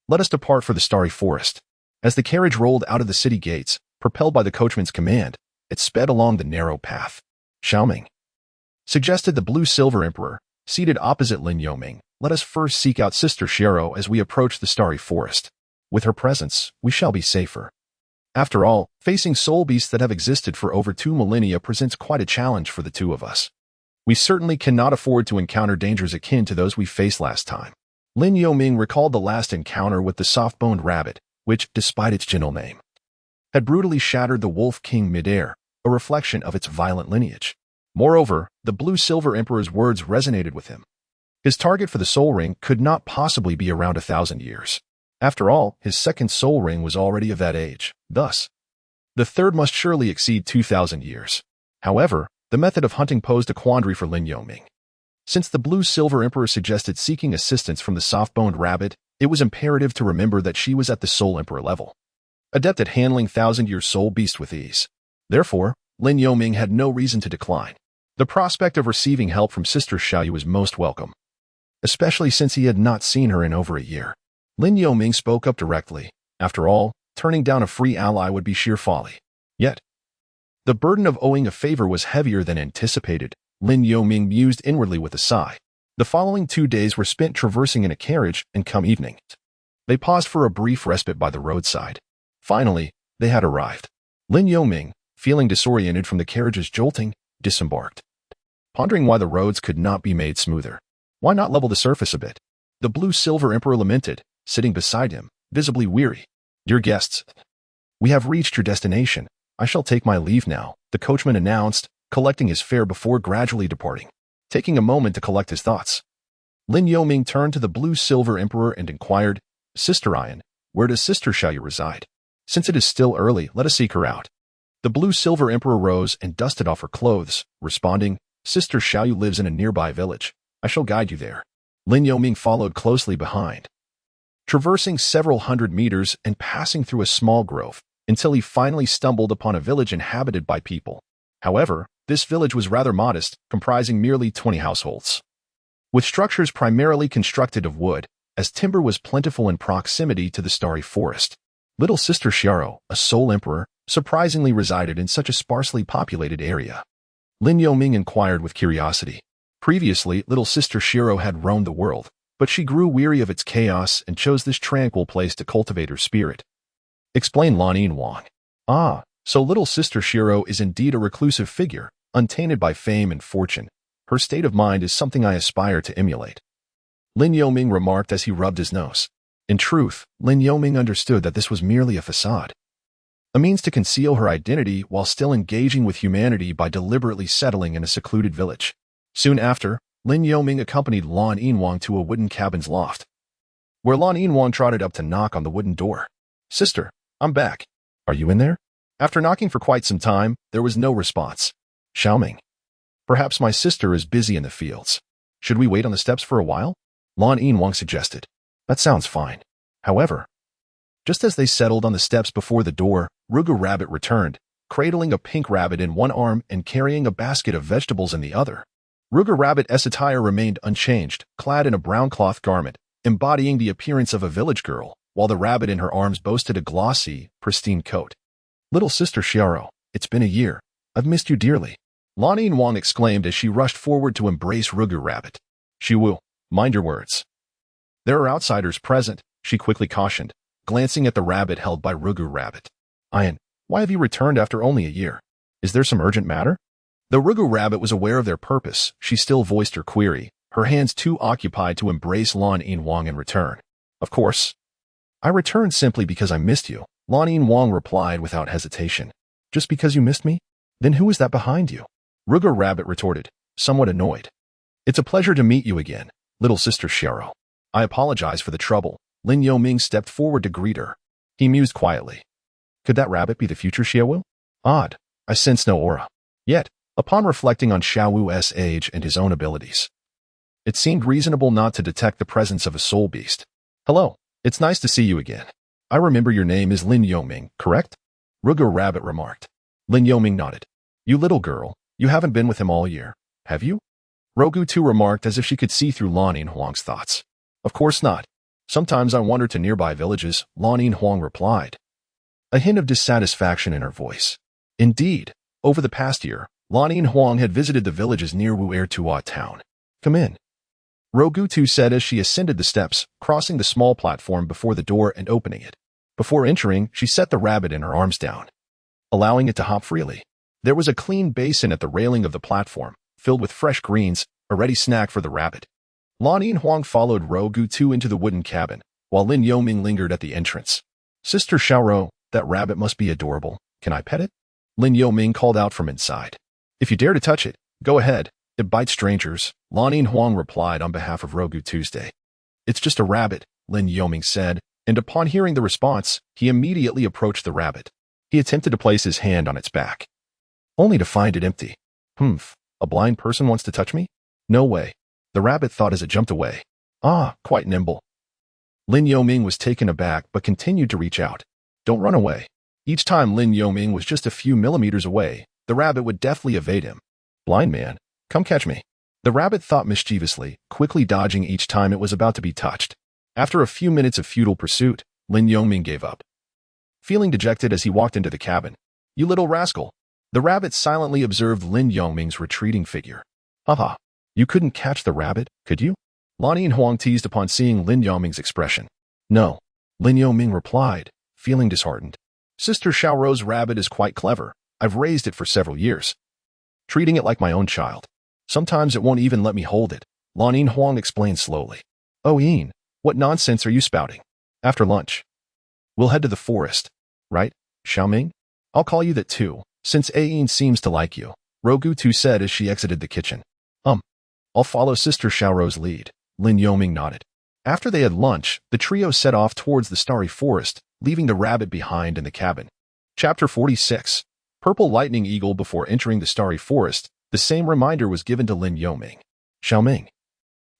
A: Let us depart for the starry forest." As the carriage rolled out of the city gates, propelled by the coachman's command, it sped along the narrow path. "Xiaoming," suggested the blue-silver emperor, seated opposite Lin Yoming, "let us first seek out Sister Xiero as we approach the starry forest. With her presence, we shall be safer. After all, facing soul beasts that have existed for over 2 millennia presents quite a challenge for the two of us. We certainly cannot afford to encounter dangers akin to those we faced last time." Lin Yoming recalled the last encounter with the soft-boned rabbit, which, despite its gentle name, had brutally shattered the Wolf King midair, a reflection of its violent lineage. Moreover, the blue-silver emperor's words resonated with him. His target for the soul ring could not possibly be around 1,000 years. After all, his second soul ring was already of that age. Thus, the third must surely exceed 2,000 years. However, the method of hunting posed a quandary for Lin Yoming. Since the blue-silver emperor suggested seeking assistance from the soft-boned rabbit, it was imperative to remember that she was at the soul emperor level, adept at handling 1,000-year soul beast with ease. Therefore, Lin Yoming had no reason to decline. The prospect of receiving help from Sister Xiaoyu was most welcome, especially since he had not seen her in over a year. Lin Yoming spoke up directly. After all, turning down a free ally would be sheer folly. Yet, the burden of owing a favor was heavier than anticipated, Lin Yoming mused inwardly with a sigh. The following 2 days were spent traversing in a carriage, and come evening, they paused for a brief respite by the roadside. Finally, they had arrived. Lin Yoming, feeling disoriented from the carriage's jolting, disembarked, pondering why the roads could not be made smoother. Why not level the surface a bit? The blue-silver emperor lamented, sitting beside him, visibly weary. "Dear guests, we have reached your destination. I shall take my leave now," the coachman announced, collecting his fare before gradually departing. Taking a moment to collect his thoughts, Lin Yoming turned to the blue-silver emperor and inquired, "Sister Ayin, where does Sister Xiaoyu reside? Since it is still early, let us seek her out." The blue-silver emperor rose and dusted off her clothes, responding, "Sister Xiaoyu lives in a nearby village. I shall guide you there." Lin Yoming followed closely behind, traversing several hundred meters and passing through a small grove, until he finally stumbled upon a village inhabited by people. However, this village was rather modest, comprising merely 20 households. with structures primarily constructed of wood, as timber was plentiful in proximity to the starry forest. Little Sister Xiao, a soul emperor, surprisingly resided in such a sparsely populated area. Lin Yoming inquired with curiosity. Previously, Little Sister Xiao had roamed the world, but she grew weary of its chaos and chose this tranquil place to cultivate her spirit. Explained Lan Wang. Ah, so Little Sister Xiao is indeed a reclusive figure, untainted by fame and fortune. Her state of mind is something I aspire to emulate. Lin Yoming remarked as he rubbed his nose. In truth, Lin Yoming understood that this was merely a facade, a means to conceal her identity while still engaging with humanity by deliberately settling in a secluded village. Soon after, Lin Yoming accompanied Lan Wang to a wooden cabin's loft, where Lan Wang trotted up to knock on the wooden door. Sister, I'm back. Are you in there? After knocking for quite some time, there was no response. Xiaoming. Perhaps my sister is busy in the fields. Should we wait on the steps for a while? Lan Wang suggested. That sounds fine. However, just as they settled on the steps before the door, Rugu Rabbit returned, cradling a pink rabbit in one arm and carrying a basket of vegetables in the other. Rugu Rabbit's attire remained unchanged, clad in a brown cloth garment, embodying the appearance of a village girl, while the rabbit in her arms boasted a glossy, pristine coat. Little Sister Xiao, it's been a year. I've missed you dearly. Lan Wang exclaimed as she rushed forward to embrace Rugu Rabbit. Shiwu, mind your words. There are outsiders present, she quickly cautioned, glancing at the rabbit held by Rugu Rabbit. Ian, why have you returned after only a year? Is there some urgent matter? Though Rugu Rabbit was aware of their purpose, she still voiced her query, her hands too occupied to embrace Lan Wang in return. Of course. I returned simply because I missed you, Lan Wang replied without hesitation. Just because you missed me? Then who is that behind you? Rugu Rabbit retorted, somewhat annoyed. It's a pleasure to meet you again, Little Sister Xiao. I apologize for the trouble. Lin Yoming stepped forward to greet her. He mused quietly. Could that rabbit be the future Xiaowu? Odd. I sense no aura. Yet, upon reflecting on Xiaowu's age and his own abilities, it seemed reasonable not to detect the presence of a soul beast. Hello, it's nice to see you again. I remember your name is Lin Yoming, correct? Rugu Rabbit remarked. Lin Yoming nodded. You little girl, you haven't been with him all year, have you? Rogu too remarked as if she could see through Lan Huang's thoughts. Of course not. Sometimes I wander to nearby villages, Lan Huang replied, a hint of dissatisfaction in her voice. Indeed, over the past year, Lan Huang had visited the villages near Wu'er town. Come in. Rogutu said as she ascended the steps, crossing the small platform before the door and opening it. Before entering, she set the rabbit in her arms down, allowing it to hop freely. There was a clean basin at the railing of the platform, filled with fresh greens, a ready snack for the rabbit. Lan Huang followed Rogutu into the wooden cabin, while Lin Yoming lingered at the entrance. Sister Xiaoro, that rabbit must be adorable. Can I pet it? Lin Yoming called out from inside. If you dare to touch it, go ahead. It bites strangers, Lan Huang replied on behalf of Rogu Tuesday. It's just a rabbit, Lin Yoming said, and upon hearing the response, he immediately approached the rabbit. He attempted to place his hand on its back, only to find it empty. A blind person wants to touch me? No way. The rabbit thought as it jumped away. Ah, quite nimble. Lin Yoming was taken aback but continued to reach out. Don't run away. Each time Lin Yoming was just a few millimeters away, the rabbit would deftly evade him. Blind man, come catch me. The rabbit thought mischievously, quickly dodging each time it was about to be touched. After a few minutes of futile pursuit, Lin Yoming gave up, feeling dejected as he walked into the cabin. You little rascal. The rabbit silently observed Lin Yoming's retreating figure. Haha, you couldn't catch the rabbit, could you? Lan Huang teased upon seeing Lin Yoming's expression. No, Lin Yoming replied, feeling disheartened. Sister Xiaoro's rabbit is quite clever. I've raised it for several years, treating it like my own child. Sometimes it won't even let me hold it, Lan Huang explained slowly. Oh, Yin, what nonsense are you spouting? After lunch, we'll head to the forest, right, Xiaoming? I'll call you that too, since Yin seems to like you, Rogutu said as she exited the kitchen. I'll follow Sister Xiaoro's lead, Lin Yoming nodded. After they had lunch, the trio set off towards the starry forest, leaving the rabbit behind in the cabin. Chapter 46. Purple Lightning Eagle. Before entering the starry forest, the same reminder was given to Lin Yoming. Xiaoming.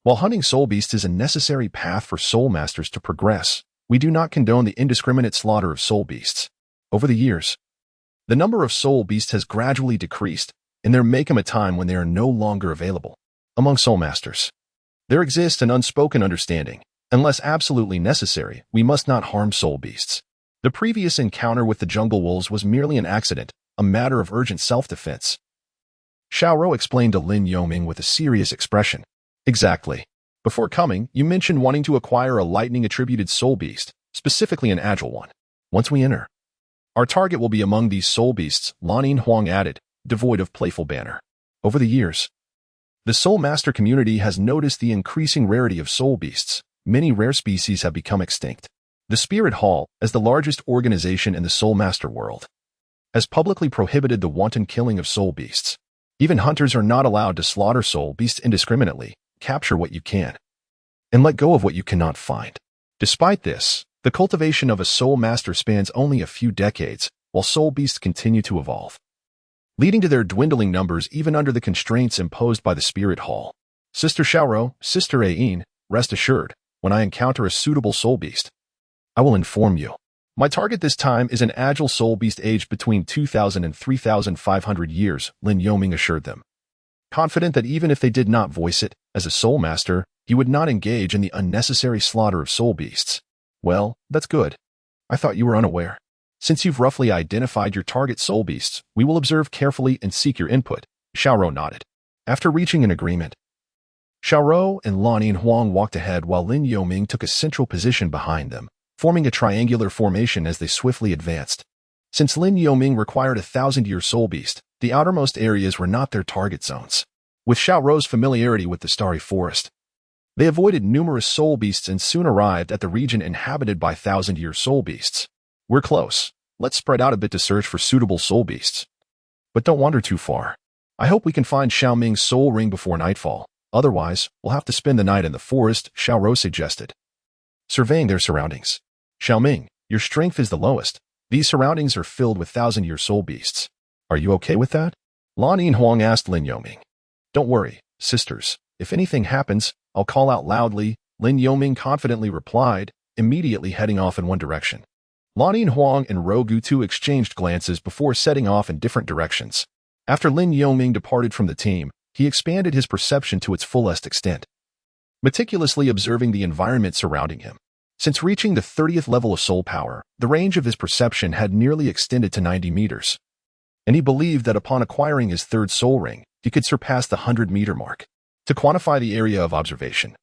A: While hunting soul beasts is a necessary path for soul masters to progress, we do not condone the indiscriminate slaughter of soul beasts. Over the years, the number of soul beasts has gradually decreased, and there may come a time when they are no longer available among soul masters. There exists an unspoken understanding. Unless absolutely necessary, we must not harm soul beasts. The previous encounter with the jungle wolves was merely an accident, a matter of urgent self-defense. Xiaoro explained to Lin Yoming with a serious expression. Exactly. Before coming, you mentioned wanting to acquire a lightning-attributed soul beast, specifically an agile one. Once we enter, our target will be among these soul beasts, Lanin Huang added, devoid of playful banter. Over the years, the Soul Master community has noticed the increasing rarity of soul beasts. Many rare species have become extinct. The Spirit Hall, as the largest organization in the Soul Master world, has publicly prohibited the wanton killing of soul beasts. Even hunters are not allowed to slaughter soul beasts indiscriminately, capture what you can, and let go of what you cannot find. Despite this, the cultivation of a Soul Master spans only a few decades, while soul beasts continue to evolve, leading to their dwindling numbers even under the constraints imposed by the Spirit Hall. Sister Xiaoro, Sister Ain, rest assured, when I encounter a suitable soul beast, I will inform you. My target this time is an agile soul beast aged between 2,000 and 3,500 years, Lin Yoming assured them. Confident that even if they did not voice it, as a soul master, he would not engage in the unnecessary slaughter of soul beasts. Well, that's good. I thought you were unaware. Since you've roughly identified your target soul beasts, we will observe carefully and seek your input. Xiaoro nodded. After reaching an agreement, Xiaoro and Lanin Huang walked ahead while Lin Yoming took a central position behind them, forming a triangular formation as they swiftly advanced. Since Lin Yoming required a 1,000-year soul beast, the outermost areas were not their target zones. With Xiaoro's familiarity with the starry forest, they avoided numerous soul beasts and soon arrived at the region inhabited by 1,000-year soul beasts. We're close. Let's spread out a bit to search for suitable soul beasts. But don't wander too far. I hope we can find Xiaoming's soul ring before nightfall. Otherwise, we'll have to spend the night in the forest, Xiaoro suggested. Surveying their surroundings. Xiaoming, your strength is the lowest. These surroundings are filled with 1,000-year soul beasts. Are you okay with that? Lanin Huang asked Lin Yoming. Don't worry, sisters. If anything happens, I'll call out loudly, Lin Yoming confidently replied, immediately heading off in one direction. Lanin Huang and Rogutu exchanged glances before setting off in different directions. After Lin Yoming departed from the team, he expanded his perception to its fullest extent, meticulously observing the environment surrounding him. Since reaching the 30th level of soul power, the range of his perception had nearly extended to 90 meters, and he believed that upon acquiring his third soul ring, he could surpass the 100-meter mark. To quantify the area of observation,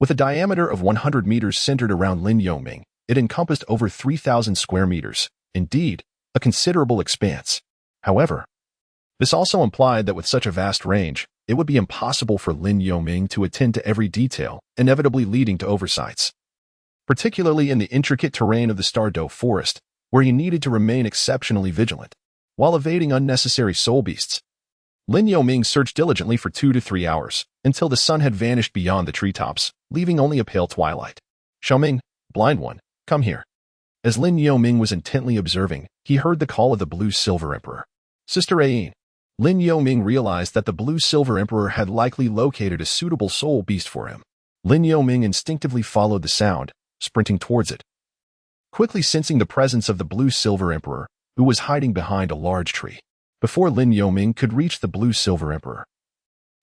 A: with a diameter of 100 meters centered around Lin Yoming, it encompassed over 3,000 square meters, indeed, a considerable expanse. However, this also implied that with such a vast range, it would be impossible for Lin Yoming to attend to every detail, inevitably leading to oversights, particularly in the intricate terrain of the Douluo forest, where he needed to remain exceptionally vigilant. While evading unnecessary soul beasts, Lin Yoming searched diligently for 2 to 3 hours, until the sun had vanished beyond the treetops, leaving only a pale twilight. Xiaoming, blind one, come here. As Lin Yoming was intently observing, he heard the call of the Blue-Silver Emperor. Sister Ain. Lin Yoming realized that the Blue-Silver Emperor had likely located a suitable soul beast for him. Lin Yoming instinctively followed the sound, sprinting towards it, quickly sensing the presence of the Blue-Silver Emperor, who was hiding behind a large tree. Before Lin Yoming could reach the Blue-Silver Emperor,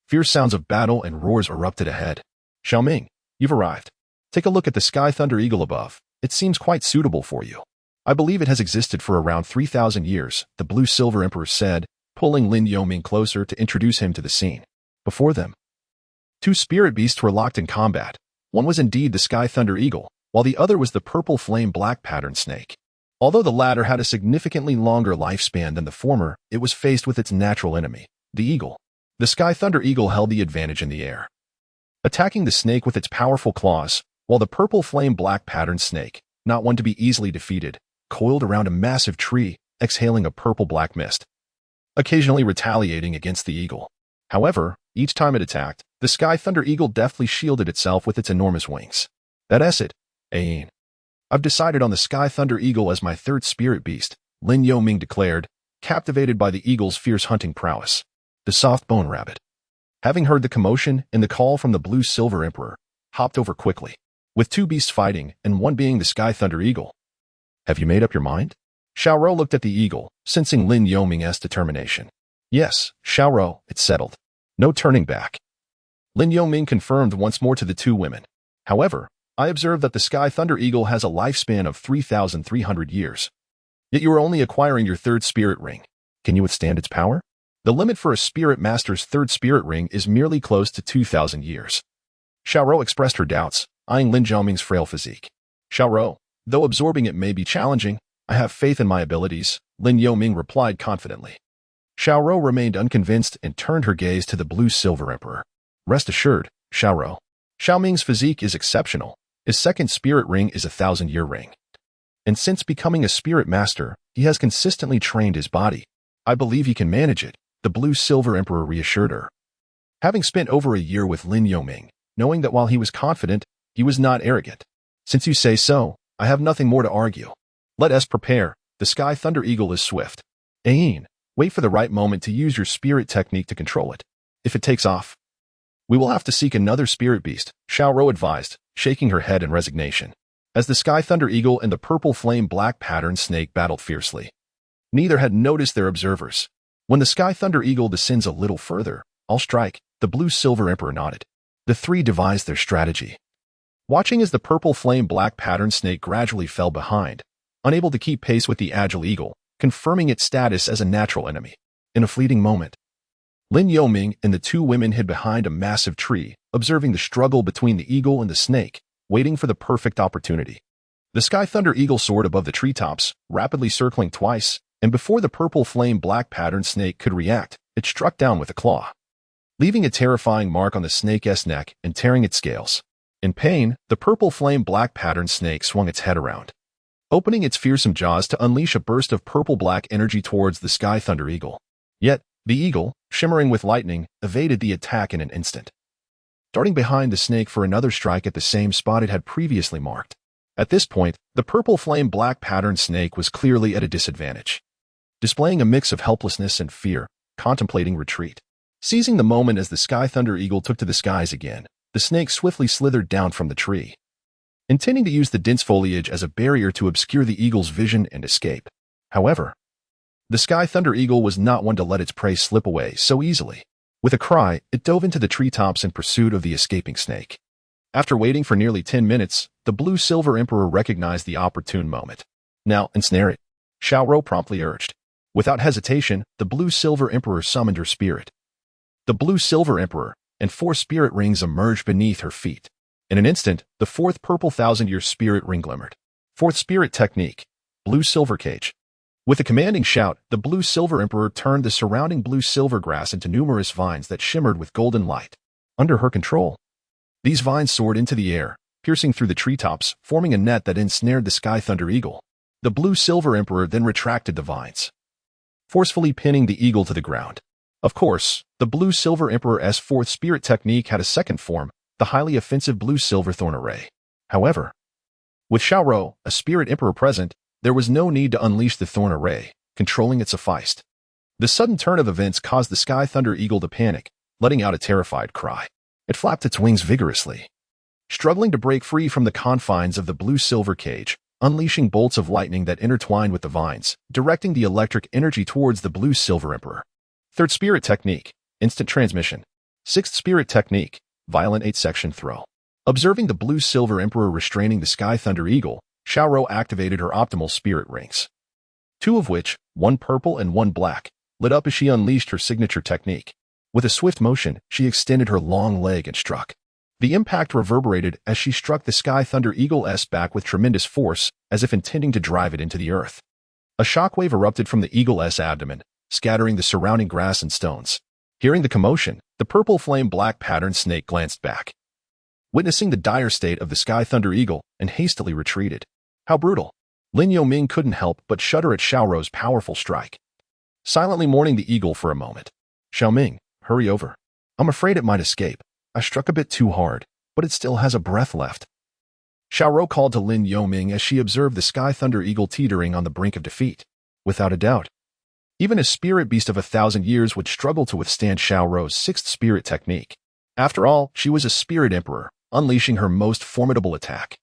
A: fierce sounds of battle and roars erupted ahead. Xiaoming, you've arrived. Take a look at the Sky Thunder Eagle above. It seems quite suitable for you. I believe it has existed for around 3,000 years, the Blue-Silver Emperor said, pulling Lin Yoming closer to introduce him to the scene. Before them, 2 spirit beasts were locked in combat. One was indeed the Sky Thunder Eagle, while the other was the purple flame black pattern snake. Although the latter had a significantly longer lifespan than the former, it was faced with its natural enemy, the eagle. The Sky Thunder Eagle held the advantage in the air, attacking the snake with its powerful claws, while the purple flame black pattern snake, not one to be easily defeated, coiled around a massive tree, exhaling a purple-black mist, occasionally retaliating against the eagle. However, each time it attacked, the Sky Thunder Eagle deftly shielded itself with its enormous wings. That's it, Ain. I've decided on the Sky Thunder Eagle as my third spirit beast, Lin Yoming declared, captivated by the eagle's fierce hunting prowess. The soft-bone rabbit, having heard the commotion and the call from the Blue-Silver Emperor, hopped over quickly, with 2 beasts fighting and one being the Sky Thunder Eagle. Have you made up your mind? Xiaoro looked at the eagle, sensing Lin Yoming's determination. Yes, Xiaoro, it's settled. No turning back. Lin Yoming confirmed once more to the two women. However, I observed that the Sky Thunder Eagle has a lifespan of 3,300 years. Yet you are only acquiring your third spirit ring. Can you withstand its power? The limit for a spirit master's third spirit ring is merely close to 2,000 years. Xiaoro expressed her doubts, eyeing Lin Yoming's frail physique. Xiaoro, though absorbing it may be challenging, I have faith in my abilities, Lin Yoming replied confidently. Xiaoro remained unconvinced and turned her gaze to the blue silver emperor. Rest assured, Xiaoro. Xiaoming's physique is exceptional. His second spirit ring is a 1,000-year ring. And since becoming a spirit master, he has consistently trained his body. I believe he can manage it, the blue silver emperor reassured her. Having spent over a year with Lin Yoming, knowing that while he was confident, he was not arrogant. Since you say so, I have nothing more to argue. Let us prepare. The Sky Thunder Eagle is swift. Ain, wait for the right moment to use your spirit technique to control it. If it takes off, we will have to seek another spirit beast, Xiaoro advised, shaking her head in resignation. As the Sky Thunder Eagle and the purple flame black pattern snake battled fiercely. Neither had noticed their observers. When the Sky Thunder Eagle descends a little further, I'll strike, the blue silver emperor nodded. The three devised their strategy. Watching as the purple flame black pattern snake gradually fell behind, unable to keep pace with the agile eagle, confirming its status as a natural enemy. In a fleeting moment, Lin Yoming and the two women hid behind a massive tree, observing the struggle between the eagle and the snake, waiting for the perfect opportunity. The Sky Thunder Eagle soared above the treetops, rapidly circling twice, and before the purple flame black pattern snake could react, it struck down with a claw, leaving a terrifying mark on the snake's neck and tearing its scales. In pain, the purple flame black pattern snake swung its head around, opening its fearsome jaws to unleash a burst of purple-black energy towards the Sky Thunder Eagle. Yet, the eagle, shimmering with lightning, evaded the attack in an instant, darting behind the snake for another strike at the same spot it had previously marked. At this point, the purple flame black pattern snake was clearly at a disadvantage, displaying a mix of helplessness and fear, contemplating retreat. Seizing the moment as the Sky Thunder Eagle took to the skies again, the snake swiftly slithered down from the tree, intending to use the dense foliage as a barrier to obscure the eagle's vision and escape. However, the Sky Thunder Eagle was not one to let its prey slip away so easily. With a cry, it dove into the treetops in pursuit of the escaping snake. After waiting for nearly 10 minutes, the blue silver emperor recognized the opportune moment. Now, ensnare it, Xiaoro promptly urged. Without hesitation, the blue silver emperor summoned her spirit. The blue silver emperor and 4 spirit rings emerged beneath her feet. In an instant, the 4th purple 1,000-year spirit ring glimmered. 4th spirit technique, blue silver cage. With a commanding shout, the blue silver emperor turned the surrounding blue silver grass into numerous vines that shimmered with golden light. Under her control, these vines soared into the air, piercing through the treetops, forming a net that ensnared the Sky Thunder Eagle. The blue silver emperor then retracted the vines, forcefully pinning the eagle to the ground. Of course, the blue silver emperor's 4th spirit technique had a second form, the highly offensive blue silver thorn array. However, with Xiaoro, a spirit emperor present, there was no need to unleash the thorn array, controlling it sufficed. The sudden turn of events caused the Sky Thunder Eagle to panic, letting out a terrified cry. It flapped its wings vigorously, struggling to break free from the confines of the blue silver cage, unleashing bolts of lightning that intertwined with the vines, directing the electric energy towards the blue silver emperor. 3rd spirit technique, instant transmission. 6th spirit technique, violent 8-section throw. Observing the blue silver emperor restraining the Sky Thunder Eagle, Xiaoro activated her optimal spirit rings, 2 of which, 1 purple and 1 black, lit up as she unleashed her signature technique. With a swift motion, she extended her long leg and struck. The impact reverberated as she struck the Sky Thunder Eagle's back with tremendous force, as if intending to drive it into the earth. A shockwave erupted from the eagle's abdomen, scattering the surrounding grass and stones. Hearing the commotion, the purple flame black pattern snake glanced back, witnessing the dire state of the Sky Thunder Eagle, and hastily retreated. How brutal! Lin Yoming couldn't help but shudder at Xiaoro's powerful strike, silently mourning the eagle for a moment. Xiaoming, hurry over. I'm afraid it might escape. I struck a bit too hard, but it still has a breath left. Xiaoro called to Lin Yoming as she observed the Sky Thunder Eagle teetering on the brink of defeat. Without a doubt, even a spirit beast of 1,000 years would struggle to withstand Xiaoro's 6th spirit technique. After all, she was a spirit emperor, unleashing her most formidable attack.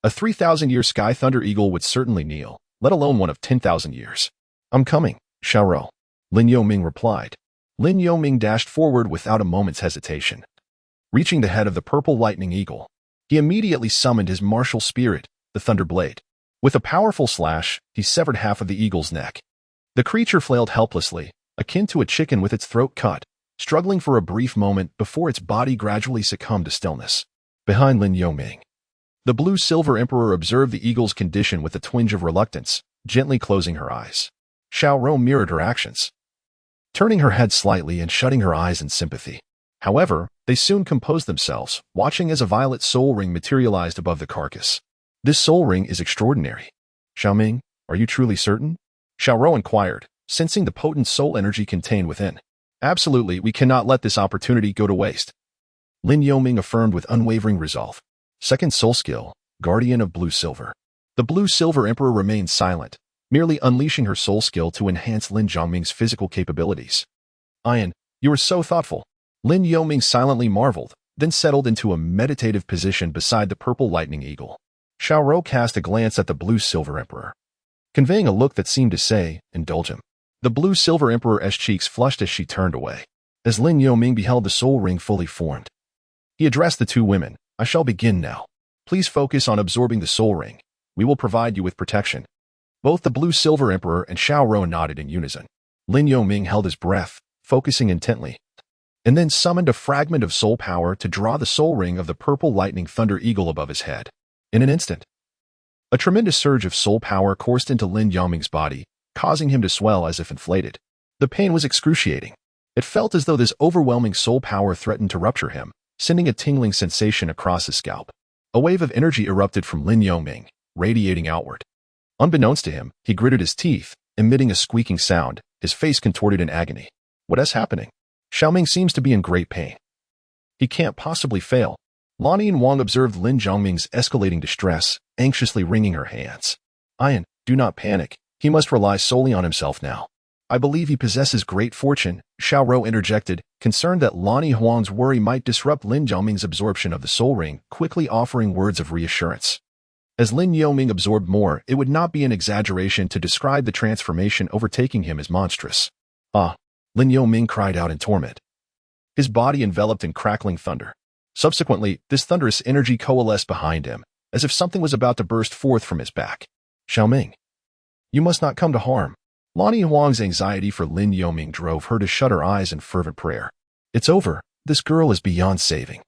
A: A 3,000-year Sky Thunder Eagle would certainly kneel, let alone one of 10,000 years. I'm coming, Xiaoro, Lin Yoming replied. Lin Yoming dashed forward without a moment's hesitation, Reaching the head of the purple lightning eagle, he immediately summoned his martial spirit, the thunder blade. With a powerful slash, he severed half of the eagle's neck. The creature flailed helplessly, akin to a chicken with its throat cut, struggling for a brief moment before its body gradually succumbed to stillness. Behind Lin Yoming, the blue-silver emperor observed the eagle's condition with a twinge of reluctance, gently closing her eyes. Xiaorou mirrored her actions, turning her head slightly and shutting her eyes in sympathy. However, they soon composed themselves, watching as a violet soul ring materialized above the carcass. This soul ring is extraordinary. Xiaoming, are you truly certain? Xiaorou inquired, sensing the potent soul energy contained within. Absolutely, we cannot let this opportunity go to waste. Lin Yoming affirmed with unwavering resolve. Second soul skill, Guardian of Blue-Silver. The Blue-Silver Emperor remained silent, merely unleashing her soul skill to enhance Lin Yoming's physical capabilities. Ian, you are so thoughtful. Lin Yoming silently marveled, then settled into a meditative position beside the purple lightning eagle. Xiaorou cast a glance at the Blue-Silver Emperor, conveying a look that seemed to say, indulge him. The Blue-Silver Emperor's cheeks flushed as she turned away. As Lin Yoming beheld the soul ring fully formed, he addressed the two women. I shall begin now. Please focus on absorbing the soul ring. We will provide you with protection. Both the Blue-Silver Emperor and Xiaorou nodded in unison. Lin Yoming held his breath, focusing intently, and then summoned a fragment of soul power to draw the soul ring of the purple lightning thunder eagle above his head. In an instant, a tremendous surge of soul power coursed into Lin Yoming's body, causing him to swell as if inflated. The pain was excruciating. It felt as though this overwhelming soul power threatened to rupture him, sending a tingling sensation across his scalp. A wave of energy erupted from Lin Yoming, radiating outward. Unbeknownst to him, he gritted his teeth, emitting a squeaking sound, his face contorted in agony. What is happening? Xiaoming seems to be in great pain. He can't possibly fail. Lan Yinhuang observed Lin Zhongming's escalating distress, anxiously wringing her hands. Ian, do not panic. He must rely solely on himself now. I believe he possesses great fortune, Xiaorou interjected, concerned that Lan Yinhuang's worry might disrupt Lin Zhongming's absorption of the soul ring, quickly offering words of reassurance. As Lin Yoming absorbed more, it would not be an exaggeration to describe the transformation overtaking him as monstrous. Ah! Lin Yoming cried out in torment. His body enveloped in crackling thunder. Subsequently, this thunderous energy coalesced behind him, as if something was about to burst forth from his back. Xiaoming, you must not come to harm. Lan Yinhuang's anxiety for Lin Yoming drove her to shut her eyes in fervent prayer. It's over. This girl is beyond saving.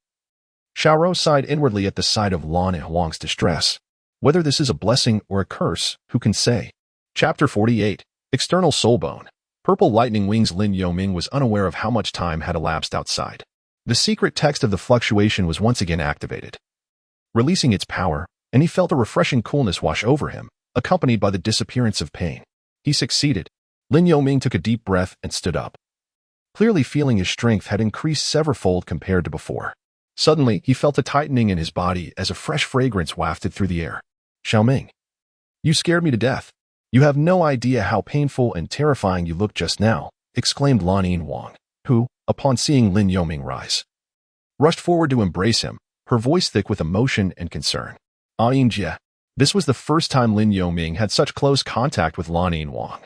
A: Xiaorou sighed inwardly at the sight of Lan Yinhuang's distress. Whether this is a blessing or a curse, who can say? Chapter 48. External Soulbone. Purple lightning wings. Lin Yoming was unaware of how much time had elapsed outside. The secret text of the fluctuation was once again activated, releasing its power, and he felt a refreshing coolness wash over him, accompanied by the disappearance of pain. He succeeded. Lin Yoming took a deep breath and stood up, clearly feeling his strength had increased severalfold compared to before. Suddenly, he felt a tightening in his body as a fresh fragrance wafted through the air. Xiaoming, you scared me to death. You have no idea how painful and terrifying you looked just now, exclaimed Lan Yinhuang, who, upon seeing Lin Yoming rise, rushed forward to embrace him, her voice thick with emotion and concern. Yinjie. This was the first time Lin Yoming had such close contact with Lan Yinhuang.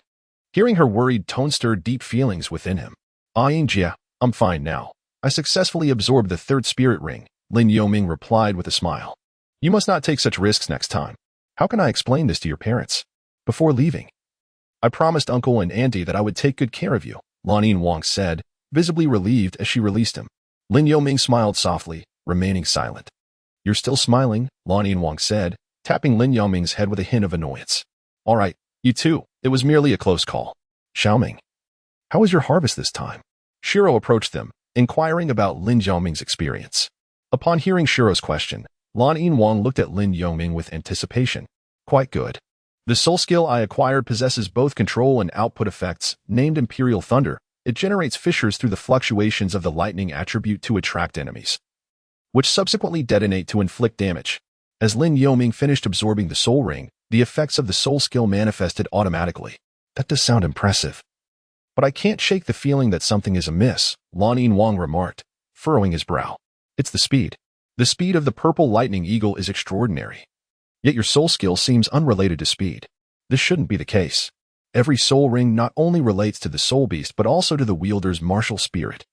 A: Hearing her worried tone stirred deep feelings within him. Yinjie, I'm fine now. I successfully absorbed the third spirit ring, Lin Yoming replied with a smile. You must not take such risks next time. How can I explain this to your parents? Before leaving, I promised Uncle and Auntie that I would take good care of you, Lan Yinhuang said, visibly relieved as she released him. Lin Yoming smiled softly, remaining silent. You're still smiling, Lan Yinhuang said, tapping Lin Yoming's head with a hint of annoyance. All right, you too. It was merely a close call. Xiaoming, how was your harvest this time? Shiro approached them, inquiring about Lin Yoming's experience. Upon hearing Shiro's question, Lan Yinhuang looked at Lin Yoming with anticipation. Quite good. The soul skill I acquired possesses both control and output effects, named Imperial Thunder. It generates fissures through the fluctuations of the lightning attribute to attract enemies, which subsequently detonate to inflict damage. As Lin Yoming finished absorbing the soul ring, the effects of the soul skill manifested automatically. That does sound impressive. But I can't shake the feeling that something is amiss, Lan Yinhuang remarked, furrowing his brow. It's the speed. The speed of the purple lightning eagle is extraordinary. Yet your soul skill seems unrelated to speed. This shouldn't be the case. Every soul ring not only relates to the soul beast but also to the wielder's martial spirit.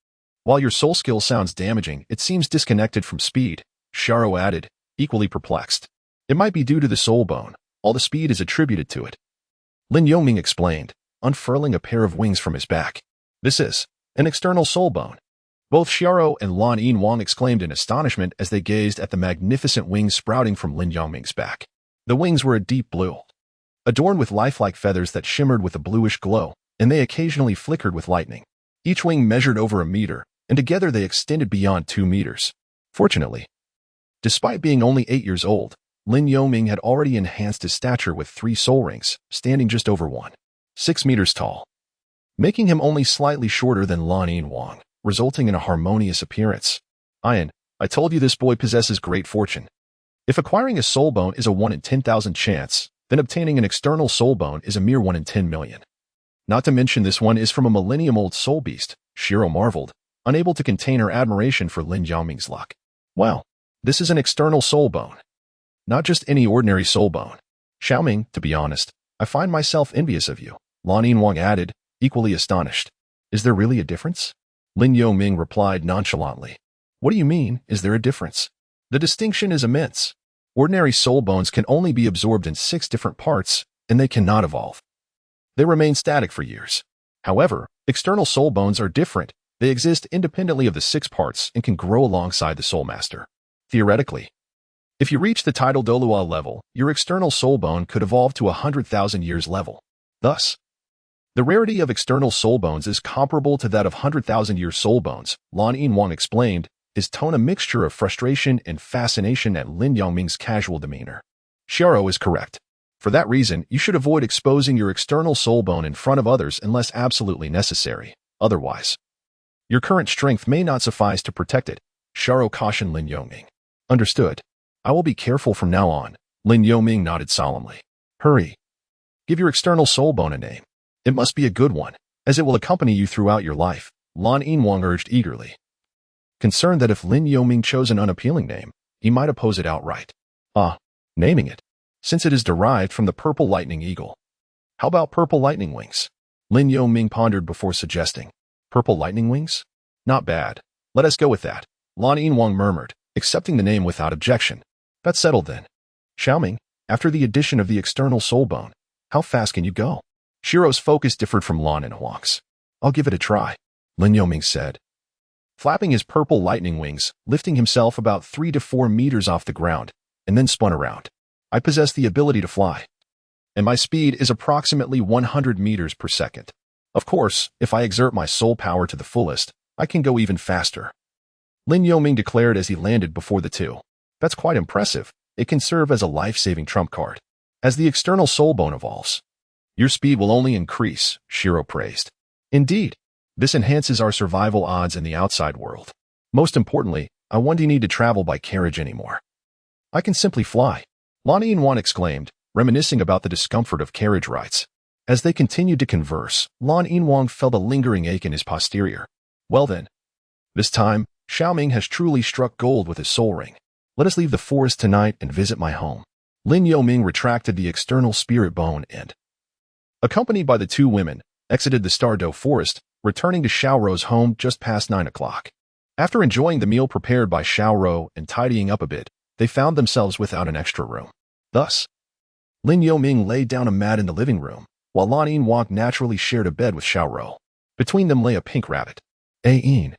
A: While your soul skill sounds damaging, it seems disconnected from speed, Xiao added, equally perplexed. It might be due to the soul bone. All the speed is attributed to it. Lin Yoming explained, unfurling a pair of wings from his back. This is an external soul bone. Both Xiao and Lan Yinwang exclaimed in astonishment as they gazed at the magnificent wings sprouting from Lin Yoming's back. The wings were a deep blue, adorned with lifelike feathers that shimmered with a bluish glow, and they occasionally flickered with lightning. Each wing measured over a meter, and together they extended beyond 2 meters. Fortunately, despite being only 8 years old, Lin Yoming had already enhanced his stature with 3 soul rings, standing just over 6 meters tall, making him only slightly shorter than Lan Yinwang, resulting in a harmonious appearance. I told you this boy possesses great fortune. If acquiring a soul bone is a 1 in 10,000 chance, then obtaining an external soul bone is a mere 1 in 10 million. Not to mention this one is from a millennium-old soul beast, Shiro marveled, unable to contain her admiration for Lin Yoming's luck. Wow, this is an external soul bone. Not just any ordinary soul bone. Xiaoming, to be honest, I find myself envious of you, Lan Yinwang added, equally astonished. Is there really a difference? Lin Yoming replied nonchalantly. What do you mean, is there a difference? The distinction is immense. Ordinary soul bones can only be absorbed in 6 different parts, and they cannot evolve. They remain static for years. However, external soul bones are different. They exist independently of the 6 parts and can grow alongside the soul master. Theoretically, if you reach the tidal Douluo level, your external soul bone could evolve to 100,000 years level. Thus, the rarity of external soul bones is comparable to that of 100,000-year soul bones, Lan Yinwang explained, his tone a mixture of frustration and fascination at Lin Yoming's casual demeanor. Xiao is correct. For that reason, you should avoid exposing your external soul bone in front of others unless absolutely necessary. Otherwise, your current strength may not suffice to protect it, Xiao cautioned Lin Yoming. Understood. I will be careful from now on, Lin Yoming nodded solemnly. Hurry. Give your external soul bone a name. It must be a good one, as it will accompany you throughout your life, Lan Yinwang urged eagerly. Concerned that if Lin Yoming chose an unappealing name, he might oppose it outright. Naming it, since it is derived from the purple lightning eagle. How about purple lightning wings? Lin Yoming pondered before suggesting. Purple lightning wings? Not bad. Let us go with that, Lan Yinwang murmured, accepting the name without objection. That's settled then. Xiaoming, after the addition of the external soul bone, how fast can you go? Shiro's focus differed from Lan Yinwang's. I'll give it a try, Lin Yoming said, flapping his purple lightning wings, lifting himself about 3 to 4 meters off the ground, and then spun around. I possess the ability to fly, and my speed is approximately 100 meters per second. Of course, if I exert my soul power to the fullest, I can go even faster. Lin Yoming declared as he landed before the 2. That's quite impressive. It can serve as a life-saving trump card. As the external soul bone evolves, your speed will only increase, Shiro praised. Indeed, this enhances our survival odds in the outside world. Most importantly, I won't need to travel by carriage anymore. I can simply fly, Lan Yinwang exclaimed, reminiscing about the discomfort of carriage rides. As they continued to converse, Lan Yinwang felt a lingering ache in his posterior. Well then, this time, Xiaoming has truly struck gold with his soul ring. Let us leave the forest tonight and visit my home. Lin Yoming retracted the external spirit bone and, accompanied by the 2 women, exited the Stardow forest, returning to Xiaoro's home just past 9 o'clock. After enjoying the meal prepared by Xiaoro and tidying up a bit, they found themselves without an extra room. Thus, Lin Yoming laid down a mat in the living room, while Lan Yinwang naturally shared a bed with Xiaoro. Between them lay a pink rabbit. Yin,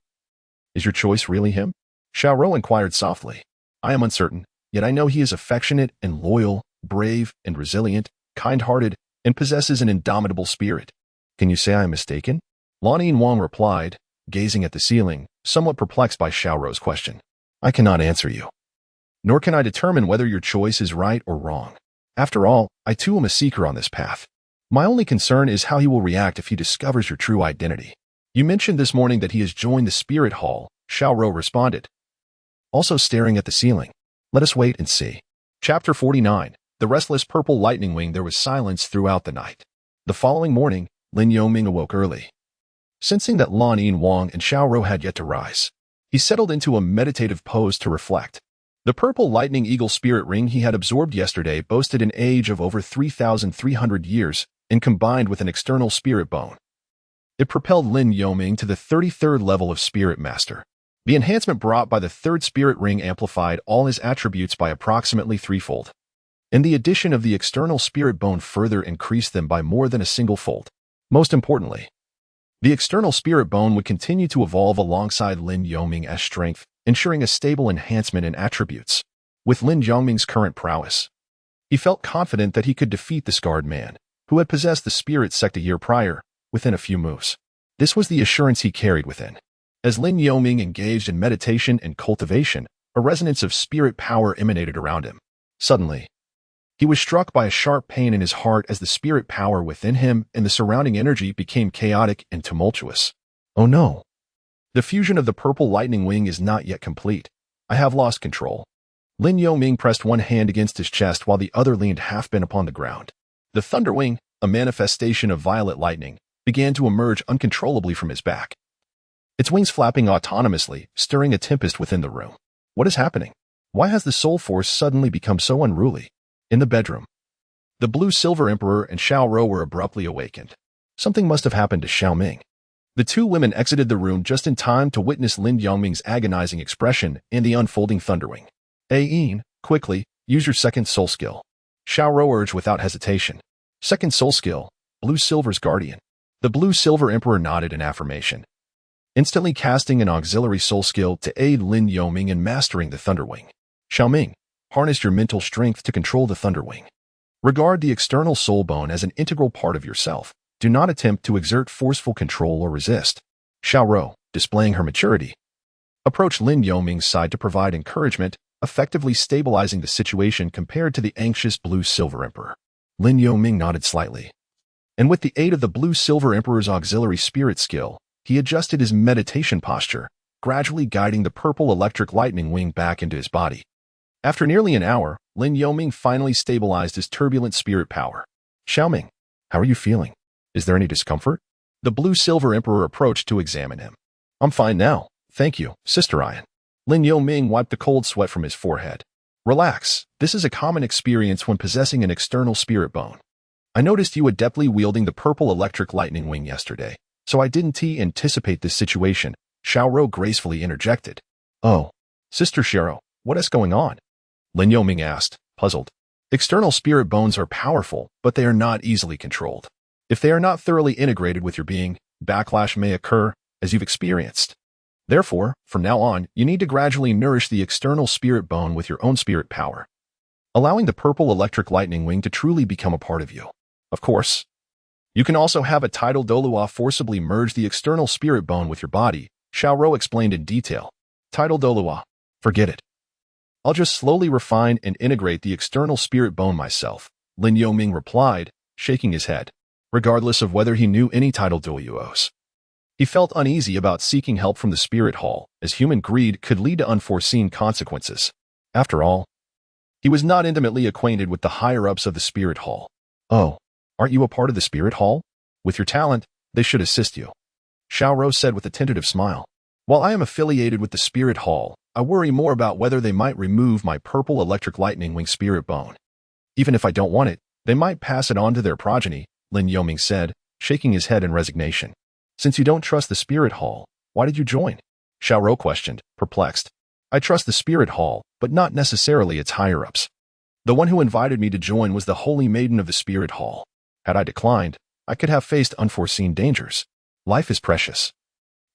A: is your choice really him? Xiaoro inquired softly. I am uncertain, yet I know he is affectionate and loyal, brave and resilient, kind-hearted, and possesses an indomitable spirit. Can you say I am mistaken? Lan Yinwang replied, gazing at the ceiling, somewhat perplexed by Xiaoro's question. I cannot answer you. Nor can I determine whether your choice is right or wrong. After all, I too am a seeker on this path. My only concern is how he will react if he discovers your true identity. You mentioned this morning that he has joined the spirit hall, Xiaoro responded, also staring at the ceiling. Let us wait and see. Chapter 49. The restless purple lightning wing. There was silence throughout the night. The following morning, Lin Yoming awoke early. Sensing that Lan Yinwang and Xiaoro had yet to rise, he settled into a meditative pose to reflect. The purple lightning eagle spirit ring he had absorbed yesterday boasted an age of over 3,300 years and combined with an external spirit bone. It propelled Lin Yoming to the 33rd level of Spirit Master. The enhancement brought by the third spirit ring amplified all his attributes by approximately threefold, and the addition of the external spirit bone further increased them by more than a single fold. Most importantly, the external spirit bone would continue to evolve alongside Lin Yoming's strength, ensuring a stable enhancement in attributes. With Lin Yoming's current prowess, he felt confident that he could defeat the scarred man, who had possessed the spirit sect a year prior, within a few moves. This was the assurance he carried within. As Lin Yoming engaged in meditation and cultivation, a resonance of spirit power emanated around him. Suddenly, he was struck by a sharp pain in his heart as the spirit power within him and the surrounding energy became chaotic and tumultuous. Oh no! The fusion of the purple lightning wing is not yet complete. I have lost control. Lin Yoming pressed one hand against his chest while the other leaned half-bent upon the ground. The thunder wing, a manifestation of violet lightning, began to emerge uncontrollably from his back, its wings flapping autonomously, stirring a tempest within the room. What is happening? Why has the soul force suddenly become so unruly? In the bedroom, the Blue-Silver Emperor and Xiao Rou were abruptly awakened. Something must have happened to Xiao Ming. The two women exited the room just in time to witness Lin Yoming's agonizing expression and the unfolding thunderwing. Ayin, quickly, use your second soul skill. Xiao Rou urged without hesitation. Second soul skill, Blue-Silver's Guardian. The Blue-Silver Emperor nodded in affirmation, instantly casting an auxiliary soul skill to aid Lin Yoming in mastering the Thunderwing. Xiao Ming, harness your mental strength to control the Thunderwing. Regard the external soul bone as an integral part of yourself. Do not attempt to exert forceful control or resist. Xiao Rou, displaying her maturity, approached Lin Yoming's side to provide encouragement, effectively stabilizing the situation compared to the anxious Blue-Silver Emperor. Lin Yoming nodded slightly, and with the aid of the Blue-Silver Emperor's auxiliary spirit skill, he adjusted his meditation posture, gradually guiding the purple electric lightning wing back into his body. After nearly an hour, Lin Yoming finally stabilized his turbulent spirit power. Xiao Ming, how are you feeling? Is there any discomfort? The Blue-Silver Emperor approached to examine him. I'm fine now, thank you, Sister Ayan. Lin Yoming wiped the cold sweat from his forehead. Relax, this is a common experience when possessing an external spirit bone. I noticed you adeptly wielding the purple electric lightning wing yesterday, so I didn't anticipate this situation, Xiao Rou gracefully interjected. Oh, Sister Xiao, what is going on? Lin Yoming asked, puzzled. External spirit bones are powerful, but they are not easily controlled. If they are not thoroughly integrated with your being, backlash may occur, as you've experienced. Therefore, from now on, you need to gradually nourish the external spirit bone with your own spirit power, allowing the purple electric lightning wing to truly become a part of you. Of course, you can also have a tidal Douluo forcibly merge the external spirit bone with your body, Xiao Rou explained in detail. Tidal Douluo, forget it. I'll just slowly refine and integrate the external spirit bone myself, Lin Yoming replied, shaking his head. Regardless of whether he knew any tidal Douluos, he felt uneasy about seeking help from the spirit hall, as human greed could lead to unforeseen consequences. After all, he was not intimately acquainted with the higher-ups of the spirit hall. Oh, aren't you a part of the spirit hall? With your talent, they should assist you, Xiao Rou said with a tentative smile. While I am affiliated with the spirit hall, I worry more about whether they might remove my purple electric lightning wing spirit bone. Even if I don't want it, they might pass it on to their progeny, Lin Yoming said, shaking his head in resignation. Since you don't trust the spirit hall, why did you join? Xiao Rou questioned, perplexed. I trust the spirit hall, but not necessarily its higher-ups. The one who invited me to join was the holy maiden of the spirit hall. Had I declined, I could have faced unforeseen dangers. Life is precious.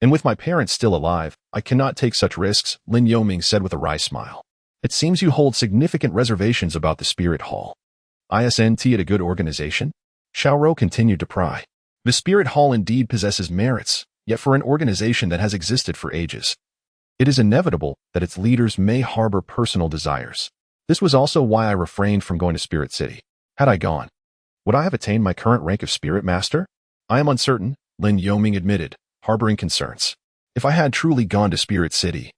A: And with my parents still alive, I cannot take such risks, Lin Yoming said with a wry smile. It seems you hold significant reservations about the spirit hall. Isn't it a good organization? Xiao Rou continued to pry. The spirit hall indeed possesses merits, yet for an organization that has existed for ages, it is inevitable that its leaders may harbor personal desires. This was also why I refrained from going to Spirit City. Had I gone, would I have attained my current rank of Spirit Master? I am uncertain, Lin Yoming admitted, harboring concerns. If I had truly gone to Spirit City,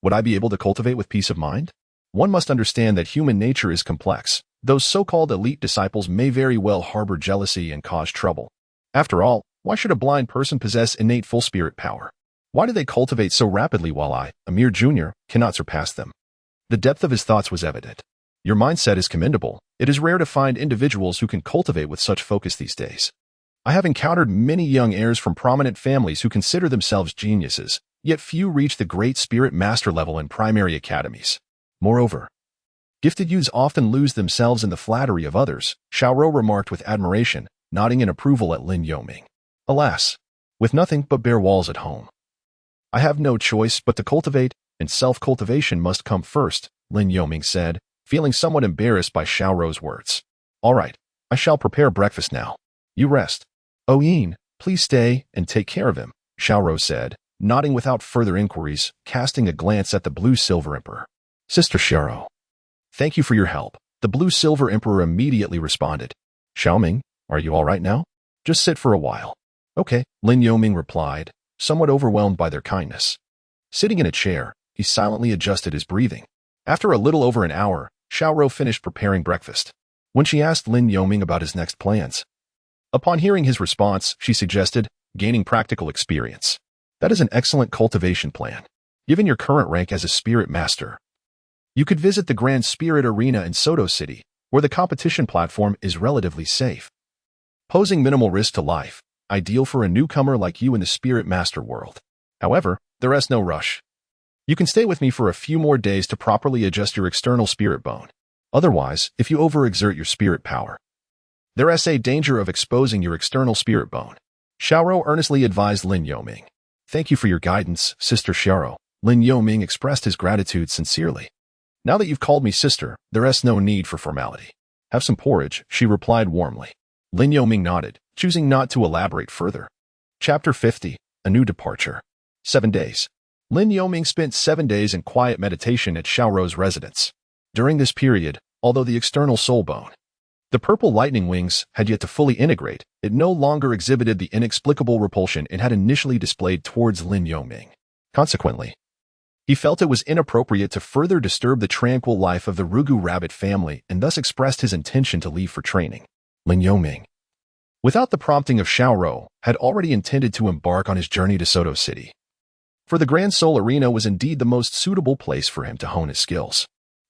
A: would I be able to cultivate with peace of mind? One must understand that human nature is complex. Those so-called elite disciples may very well harbor jealousy and cause trouble. After all, why should a blind person possess innate full spirit power? Why do they cultivate so rapidly while I, a mere junior, cannot surpass them? The depth of his thoughts was evident. Your mindset is commendable. It is rare to find individuals who can cultivate with such focus these days. I have encountered many young heirs from prominent families who consider themselves geniuses, yet few reach the great spirit master level in primary academies. Moreover, gifted youths often lose themselves in the flattery of others, Xiaorou remarked with admiration, nodding in approval at Lin Yoming. Alas, with nothing but bare walls at home, I have no choice but to cultivate, and self-cultivation must come first, Lin Yoming said, feeling somewhat embarrassed by Xiaorou's words. All right, I shall prepare breakfast now. You rest. Oh Yin, please stay and take care of him, Xiaorou said, nodding without further inquiries, casting a glance at the blue-silver emperor. Sister Xiaorou, thank you for your help, the blue-silver emperor immediately responded. Xiaoming, are you all right now? Just sit for a while. Okay, Lin Yoming replied, somewhat overwhelmed by their kindness. Sitting in a chair, he silently adjusted his breathing. After a little over an hour, Xiaorou finished preparing breakfast. When she asked Lin Yoming about his next plans, upon hearing his response, she suggested, gaining practical experience. That is an excellent cultivation plan. Given your current rank as a spirit master, you could visit the Grand Spirit Arena in Soto City, where the competition platform is relatively safe, posing minimal risk to life, ideal for a newcomer like you in the spirit master world. However, there is no rush. You can stay with me for a few more days to properly adjust your external spirit bone. Otherwise, if you overexert your spirit power, there is a danger of exposing your external spirit bone. Xiaorou earnestly advised Lin Yoming. Thank you for your guidance, Sister Xiaorou. Lin Yoming expressed his gratitude sincerely. Now that you've called me sister, there is no need for formality. Have some porridge, she replied warmly. Lin Yoming nodded, choosing not to elaborate further. Chapter 50, A New Departure. 7 days. Lin Yoming spent 7 days in quiet meditation at Xiaorou's residence. During this period, although the external soul bone, the purple lightning wings, had yet to fully integrate, it no longer exhibited the inexplicable repulsion it had initially displayed towards Lin Yoming. Consequently, he felt it was inappropriate to further disturb the tranquil life of the Rugu rabbit family and thus expressed his intention to leave for training. Lin Yoming, without the prompting of Xiaorou, had already intended to embark on his journey to Soto City, for the Grand Soul Arena was indeed the most suitable place for him to hone his skills.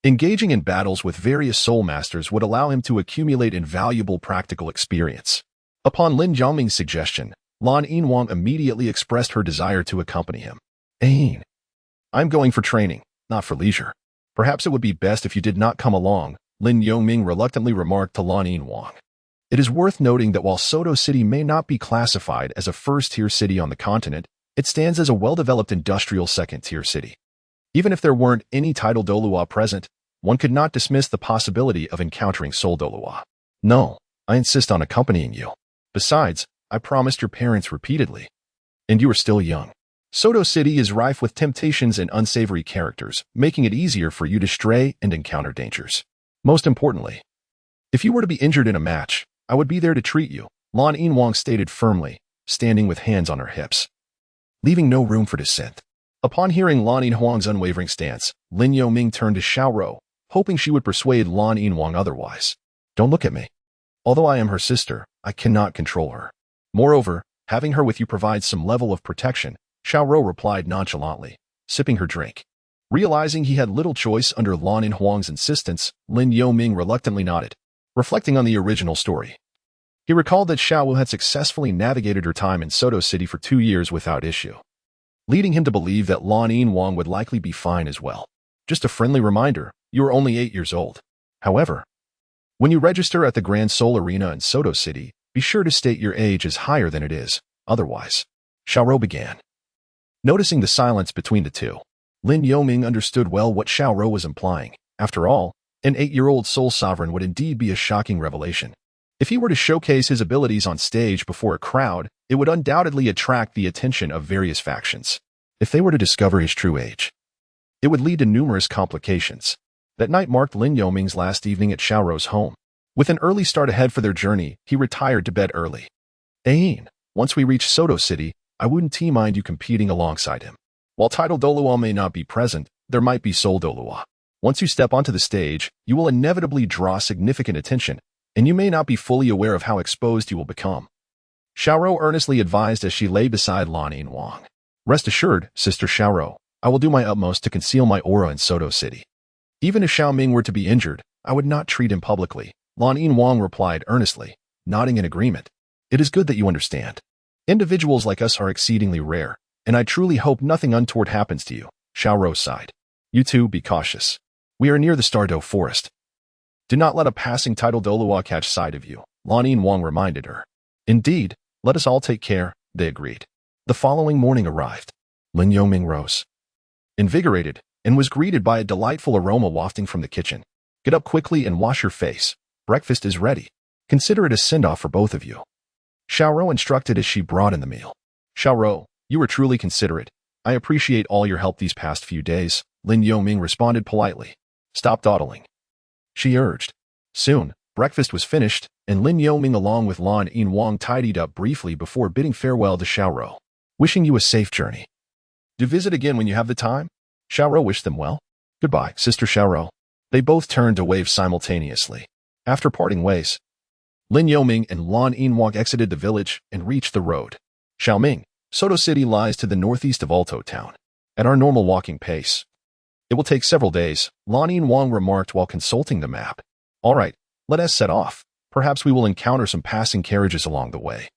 A: Engaging in battles with various soul masters would allow him to accumulate invaluable practical experience. Upon Lin Yoming's suggestion, Lan Yinhuang immediately expressed her desire to accompany him. Ain, I'm going for training, not for leisure. Perhaps it would be best if you did not come along, Lin Yoming reluctantly remarked to Lan Yinhuang. It is worth noting that while Soto City may not be classified as a first-tier city on the continent, it stands as a well-developed industrial second-tier city. Even if there weren't any tidal Douluo present, one could not dismiss the possibility of encountering soul Douluo. No, I insist on accompanying you. Besides, I promised your parents repeatedly. And you are still young. Soto City is rife with temptations and unsavory characters, making it easier for you to stray and encounter dangers. Most importantly, if you were to be injured in a match, I would be there to treat you, Lan Yinhuang stated firmly, standing with hands on her hips, leaving no room for dissent. Upon hearing Lan Yinhuang's unwavering stance, Lin Yoming turned to Xiaorou, hoping she would persuade Lan Yinhuang otherwise. Don't look at me. Although I am her sister, I cannot control her. Moreover, having her with you provides some level of protection, Xiaorou replied nonchalantly, sipping her drink. Realizing he had little choice under Lan Yinhuang's insistence, Lin Yoming reluctantly nodded, reflecting on the original story. He recalled that Xiaorou had successfully navigated her time in Soto City for 2 years without issue, leading him to believe that Lan Yinhuang would likely be fine as well. Just a friendly reminder, you are only 8 years old. However, when you register at the Grand Soul Arena in Soto City, be sure to state your age is higher than it is, otherwise. Xiaorou began. Noticing the silence between the two, Lin Yoming understood well what Xiaorou was implying. After all, an 8-year-old soul sovereign would indeed be a shocking revelation. If he were to showcase his abilities on stage before a crowd, it would undoubtedly attract the attention of various factions. If they were to discover his true age, it would lead to numerous complications. That night marked Lin Yoming's last evening at Xiaorou's home. With an early start ahead for their journey, he retired to bed early. Ain, once we reach Soto City, I wouldn't mind you competing alongside him. While tidal Douluo may not be present, there might be soul Douluo. Once you step onto the stage, you will inevitably draw significant attention, and you may not be fully aware of how exposed you will become. Xiaorou earnestly advised as she lay beside Lan Yinhuang. Rest assured, Sister Xiaorou, I will do my utmost to conceal my aura in Soto City. Even if Xiaoming were to be injured, I would not treat him publicly, Lan Yinhuang replied earnestly, nodding in agreement. It is good that you understand. Individuals like us are exceedingly rare, and I truly hope nothing untoward happens to you, Xiaoro sighed. You too, be cautious. We are near the Stardow forest. Do not let a passing tidal Douluo catch sight of you, Lan Yinwang reminded her. Indeed, let us all take care, they agreed. The following morning arrived. Lin Yoming rose, invigorated, and was greeted by a delightful aroma wafting from the kitchen. Get up quickly and wash your face. Breakfast is ready. Consider it a send-off for both of you. Xiaoro instructed as she brought in the meal. Xiaoro, you are truly considerate. I appreciate all your help these past few days, Lin Yoming responded politely. Stop dawdling, she urged. Soon, breakfast was finished, and Lin Yoming along with Lan Yinwang tidied up briefly before bidding farewell to Xiaoro. Wishing you a safe journey. Do visit again when you have the time? Xiaoro wished them well. Goodbye, Sister Xiaoro. They both turned to wave simultaneously. After parting ways, Lin Yoming and Lan Yinwang exited the village and reached the road. Xiaoming, Soto City lies to the northeast of Alto Town. At our normal walking pace, it will take several days, Lan Yinwang remarked while consulting the map. All right, let us set off. Perhaps we will encounter some passing carriages along the way.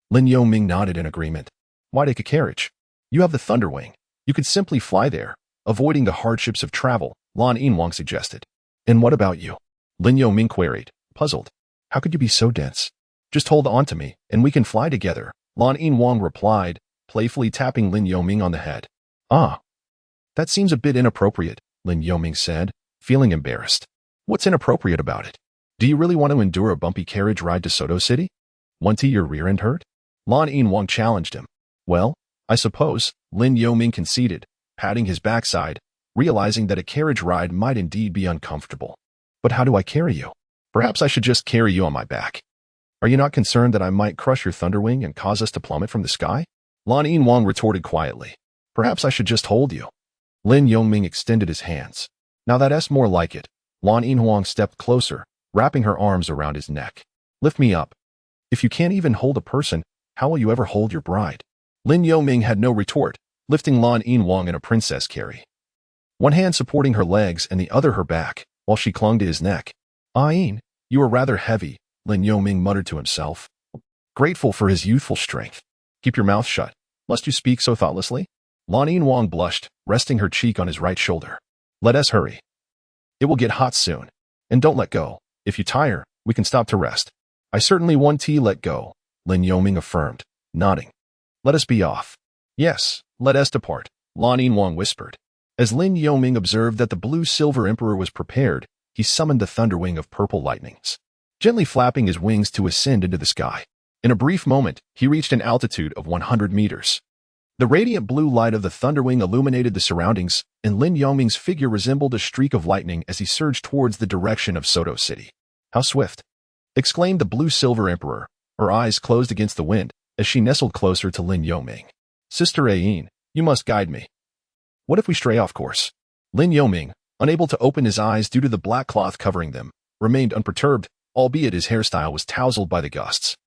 A: Lin Yoming nodded in agreement. Why take a carriage? You have the Thunderwing. You could simply fly there, avoiding the hardships of travel, Lan Yinwang suggested. And what about you? Lin Yoming queried, puzzled. How could you be so dense? Just hold on to me, and we can fly together, Lan Yinwang replied, playfully tapping Lin Yoming on the head. Ah, that seems a bit inappropriate, Lin Yoming said, feeling embarrassed. What's inappropriate about it? Do you really want to endure a bumpy carriage ride to Soto City? Want to your rear end hurt? Lan Yinwang challenged him. Well, I suppose, Lin Yoming conceded, patting his backside, realizing that a carriage ride might indeed be uncomfortable. But how do I carry you? Perhaps I should just carry you on my back. Are you not concerned that I might crush your Thunderwing and cause us to plummet from the sky? Lan Yinwang retorted quietly. Perhaps I should just hold you. Lin Yoming extended his hands. Now that's more like it. Lan Yinwang stepped closer, wrapping her arms around his neck. Lift me up. If you can't even hold a person, how will you ever hold your bride? Lin Yoming had no retort, lifting Lan Yinwang in a princess carry. One hand supporting her legs and the other her back, while she clung to his neck. Yin, you are rather heavy, Lin Yoming muttered to himself. Grateful for his youthful strength. Keep your mouth shut. Must you speak so thoughtlessly? Lan Yinwang blushed, resting her cheek on his right shoulder. Let us hurry. It will get hot soon. And don't let go. If you tire, we can stop to rest. I certainly want to let go, Lin Yoming affirmed, nodding. Let us be off. Yes, let us depart, Lan Yinwang whispered. As Lin Yoming observed that the blue-silver emperor was prepared, he summoned the Thunderwing of purple lightnings, gently flapping his wings to ascend into the sky. In a brief moment, he reached an altitude of 100 meters. The radiant blue light of the Thunderwing illuminated the surroundings, and Lin Yoming's figure resembled a streak of lightning as he surged towards the direction of Soto City. How swift! Exclaimed the blue-silver emperor, her eyes closed against the wind, as she nestled closer to Lin Yoming. Sister Yin, you must guide me. What if we stray off course? Lin Yoming, unable to open his eyes due to the black cloth covering them, remained unperturbed, albeit his hairstyle was tousled by the gusts.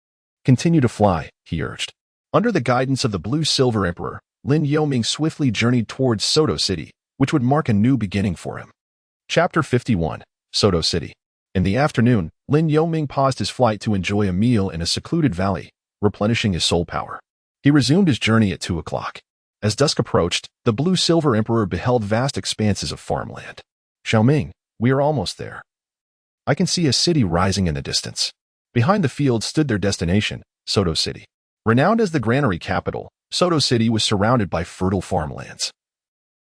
A: Continue to fly, he urged. Under the guidance of the blue-silver emperor, Lin Yoming swiftly journeyed towards Soto City, which would mark a new beginning for him. Chapter 51, Soto City. In the afternoon, Lin Yoming paused his flight to enjoy a meal in a secluded valley, replenishing his soul power. He resumed his journey at 2 o'clock. As dusk approached, the blue-silver emperor beheld vast expanses of farmland. Xiaoming, we are almost there. I can see a city rising in the distance. Behind the field stood their destination, Soto City. Renowned as the granary capital, Soto City was surrounded by fertile farmlands,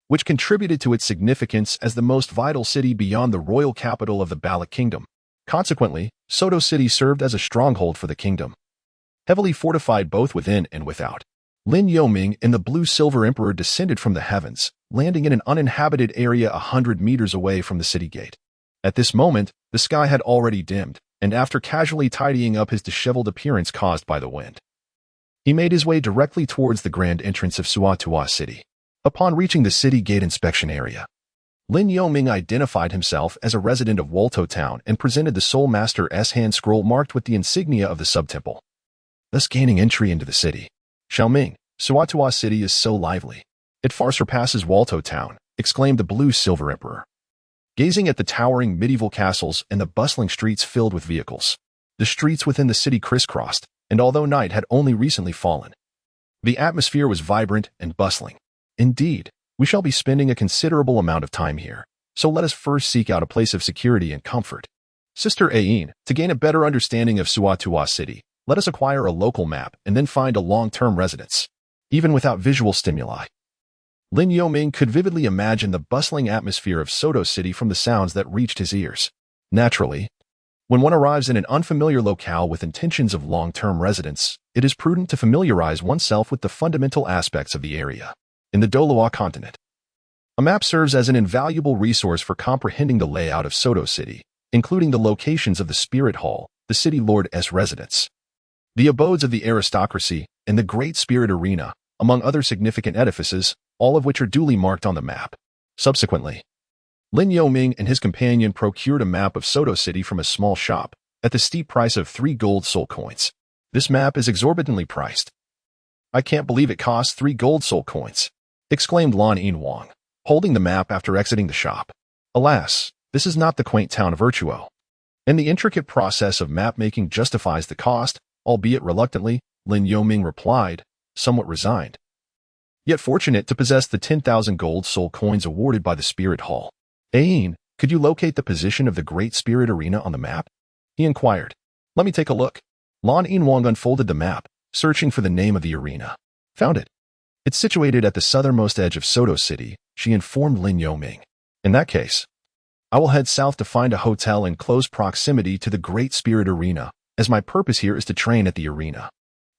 A: which contributed to its significance as the most vital city beyond the royal capital of the Bala Kingdom. Consequently, Soto City served as a stronghold for the kingdom, heavily fortified both within and without. Lin Yoming and the blue-silver emperor descended from the heavens, landing in an uninhabited area 100 meters away from the city gate. At this moment, the sky had already dimmed, and after casually tidying up his disheveled appearance caused by the wind, he made his way directly towards the grand entrance of Suatua City. Upon reaching the city gate inspection area, Lin Yoming identified himself as a resident of Walto Town and presented the Soul Master's hand scroll marked with the insignia of the sub-temple, thus gaining entry into the city. Xiaoming, Suatua City is so lively. It far surpasses Walto Town, exclaimed the blue-silver emperor, gazing at the towering medieval castles and the bustling streets filled with vehicles. The streets within the city crisscrossed, and although night had only recently fallen, the atmosphere was vibrant and bustling. Indeed, we shall be spending a considerable amount of time here, so let us first seek out a place of security and comfort. Sister Ayin, to gain a better understanding of Suatua City, let us acquire a local map and then find a long-term residence. Even without visual stimuli, Lin Yoming could vividly imagine the bustling atmosphere of Soto City from the sounds that reached his ears. Naturally, when one arrives in an unfamiliar locale with intentions of long-term residence, it is prudent to familiarize oneself with the fundamental aspects of the area. In the Douluo continent, a map serves as an invaluable resource for comprehending the layout of Soto City, including the locations of the Spirit Hall, the City Lord's residence, the abodes of the aristocracy, and the Great Spirit Arena, among other significant edifices, all of which are duly marked on the map. Subsequently, Lin Yoming and his companion procured a map of Soto City from a small shop, at the steep price of 3 gold soul coins. This map is exorbitantly priced. I can't believe it costs 3 gold soul coins, exclaimed Lan Yinhuang, holding the map after exiting the shop. Alas, this is not the quaint town of Virtuo, and the intricate process of map-making justifies the cost, albeit reluctantly, Lin Yoming replied, somewhat resigned, yet fortunate to possess the 10,000 gold soul coins awarded by the Spirit Hall. Ayin, could you locate the position of the Great Spirit Arena on the map? He inquired. Let me take a look. Lan Yinhuang unfolded the map, searching for the name of the arena. Found it. It's situated at the southernmost edge of Soto City, she informed Lin Yoming. In that case, I will head south to find a hotel in close proximity to the Great Spirit Arena, as my purpose here is to train at the arena.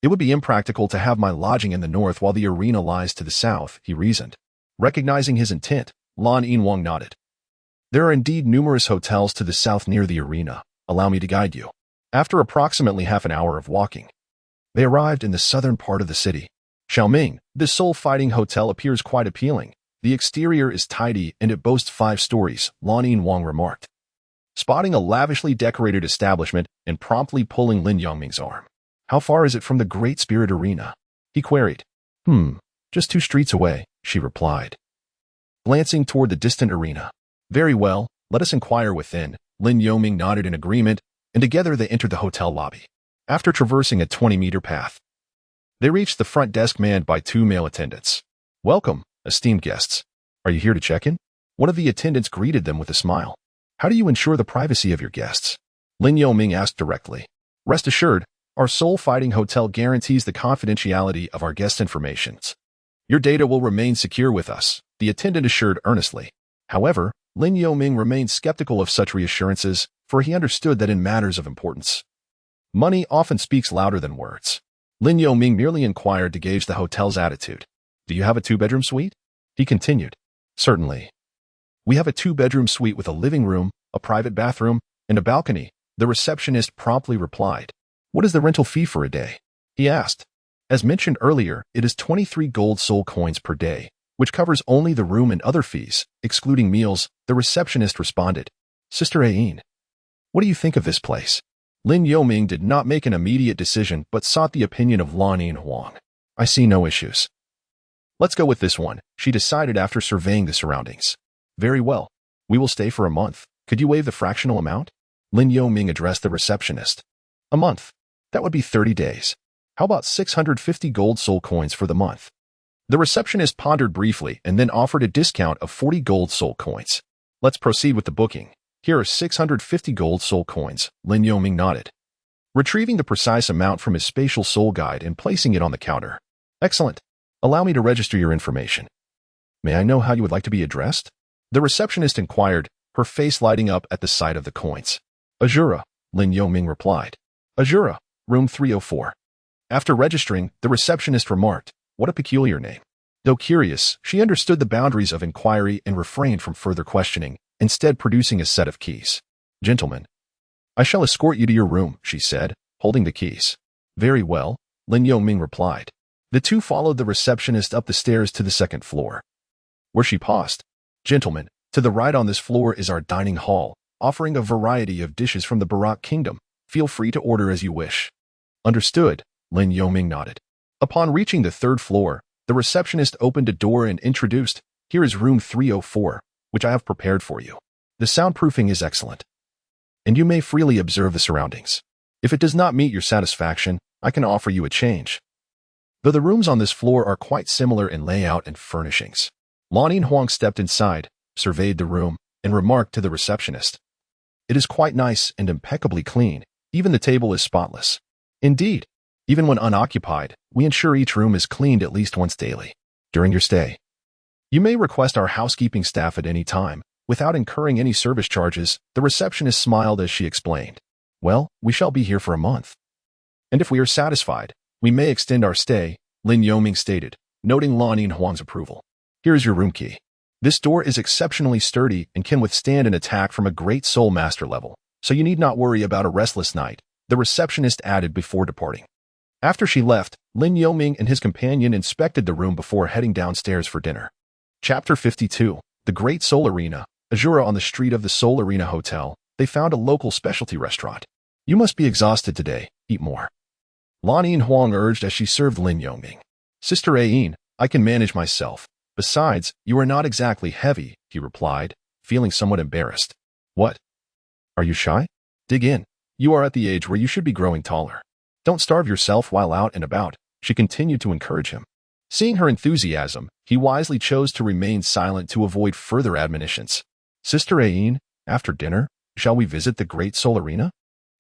A: It would be impractical to have my lodging in the north while the arena lies to the south, he reasoned. Recognizing his intent, Lan Yinhuang nodded. There are indeed numerous hotels to the south near the arena. Allow me to guide you. After approximately half an hour of walking, they arrived in the southern part of the city. Xiaoming, this soul-fighting hotel appears quite appealing. The exterior is tidy and it boasts 5 stories, Lan Yinhuang remarked, spotting a lavishly decorated establishment and promptly pulling Lin Yoming's arm. How far is it from the Great Spirit Arena? He queried. Just 2 streets away, she replied, glancing toward the distant arena. Very well, let us inquire within. Lin Yoming nodded in agreement, and together they entered the hotel lobby. After traversing a 20-meter path, they reached the front desk manned by 2 male attendants. Welcome, esteemed guests. Are you here to check in? One of the attendants greeted them with a smile. How do you ensure the privacy of your guests? Lin Yoming asked directly. Rest assured, our soul-fighting hotel guarantees the confidentiality of our guest information. Your data will remain secure with us, the attendant assured earnestly. However, Lin Yoming remained skeptical of such reassurances, for he understood that in matters of importance, money often speaks louder than words. Lin Yoming merely inquired to gauge the hotel's attitude. Do you have a 2-bedroom suite? He continued. Certainly. We have a 2-bedroom suite with a living room, a private bathroom, and a balcony, the receptionist promptly replied. What is the rental fee for a day? He asked. As mentioned earlier, it is 23 gold soul coins per day, which covers only the room and other fees, excluding meals, the receptionist responded. Sister Ayin, what do you think of this place? Lin Yoming did not make an immediate decision but sought the opinion of Lan Yinhuang. I see no issues. Let's go with this one, she decided after surveying the surroundings. Very well. We will stay for a month. Could you waive the fractional amount? Lin Yoming addressed the receptionist. A month. That would be 30 days. How about 650 gold soul coins for the month? The receptionist pondered briefly and then offered a discount of 40 gold soul coins. Let's proceed with the booking. Here are 650 gold soul coins, Lin Yoming nodded, retrieving the precise amount from his spatial soul guide and placing it on the counter. Excellent. Allow me to register your information. May I know how you would like to be addressed? The receptionist inquired, her face lighting up at the sight of the coins. Azura, Lin Yoming replied. Azura, room 304. After registering, the receptionist remarked, what a peculiar name. Though curious, she understood the boundaries of inquiry and refrained from further questioning, instead producing a set of keys. Gentlemen, I shall escort you to your room, she said, holding the keys. Very well, Lin Yoming replied. The two followed the receptionist up the stairs to the 2nd floor, where she paused. Gentlemen, to the right on this floor is our dining hall, offering a variety of dishes from the Barak Kingdom. Feel free to order as you wish. Understood, Lin Yoming nodded. Upon reaching the 3rd floor, the receptionist opened a door and introduced, here is room 304, which I have prepared for you. The soundproofing is excellent, and you may freely observe the surroundings. If it does not meet your satisfaction, I can offer you a change. Though the rooms on this floor are quite similar in layout and furnishings. Lan Huang stepped inside, surveyed the room, and remarked to the receptionist. It is quite nice and impeccably clean. Even the table is spotless. Indeed, even when unoccupied, we ensure each room is cleaned at least once daily. During your stay, you may request our housekeeping staff at any time, without incurring any service charges. The receptionist smiled as she explained. Well, we shall be here for a month. And if we are satisfied, we may extend our stay, Lin Yoming stated, noting Lan Huang's approval. Here is your room key. This door is exceptionally sturdy and can withstand an attack from a great soul master level, so you need not worry about a restless night, the receptionist added before departing. After she left, Lin Yoming and his companion inspected the room before heading downstairs for dinner. Chapter 52. The Great Soul Arena. Azura on the street of the Soul Arena Hotel, they found a local specialty restaurant. You must be exhausted today, eat more. Lan Huang urged as she served Lin Yoming. Sister Ain, I can manage myself. Besides, you are not exactly heavy, he replied, feeling somewhat embarrassed. What? Are you shy? Dig in. You are at the age where you should be growing taller. Don't starve yourself while out and about, she continued to encourage him. Seeing her enthusiasm, he wisely chose to remain silent to avoid further admonitions. Sister Ain, after dinner, shall we visit the Great Soul Arena?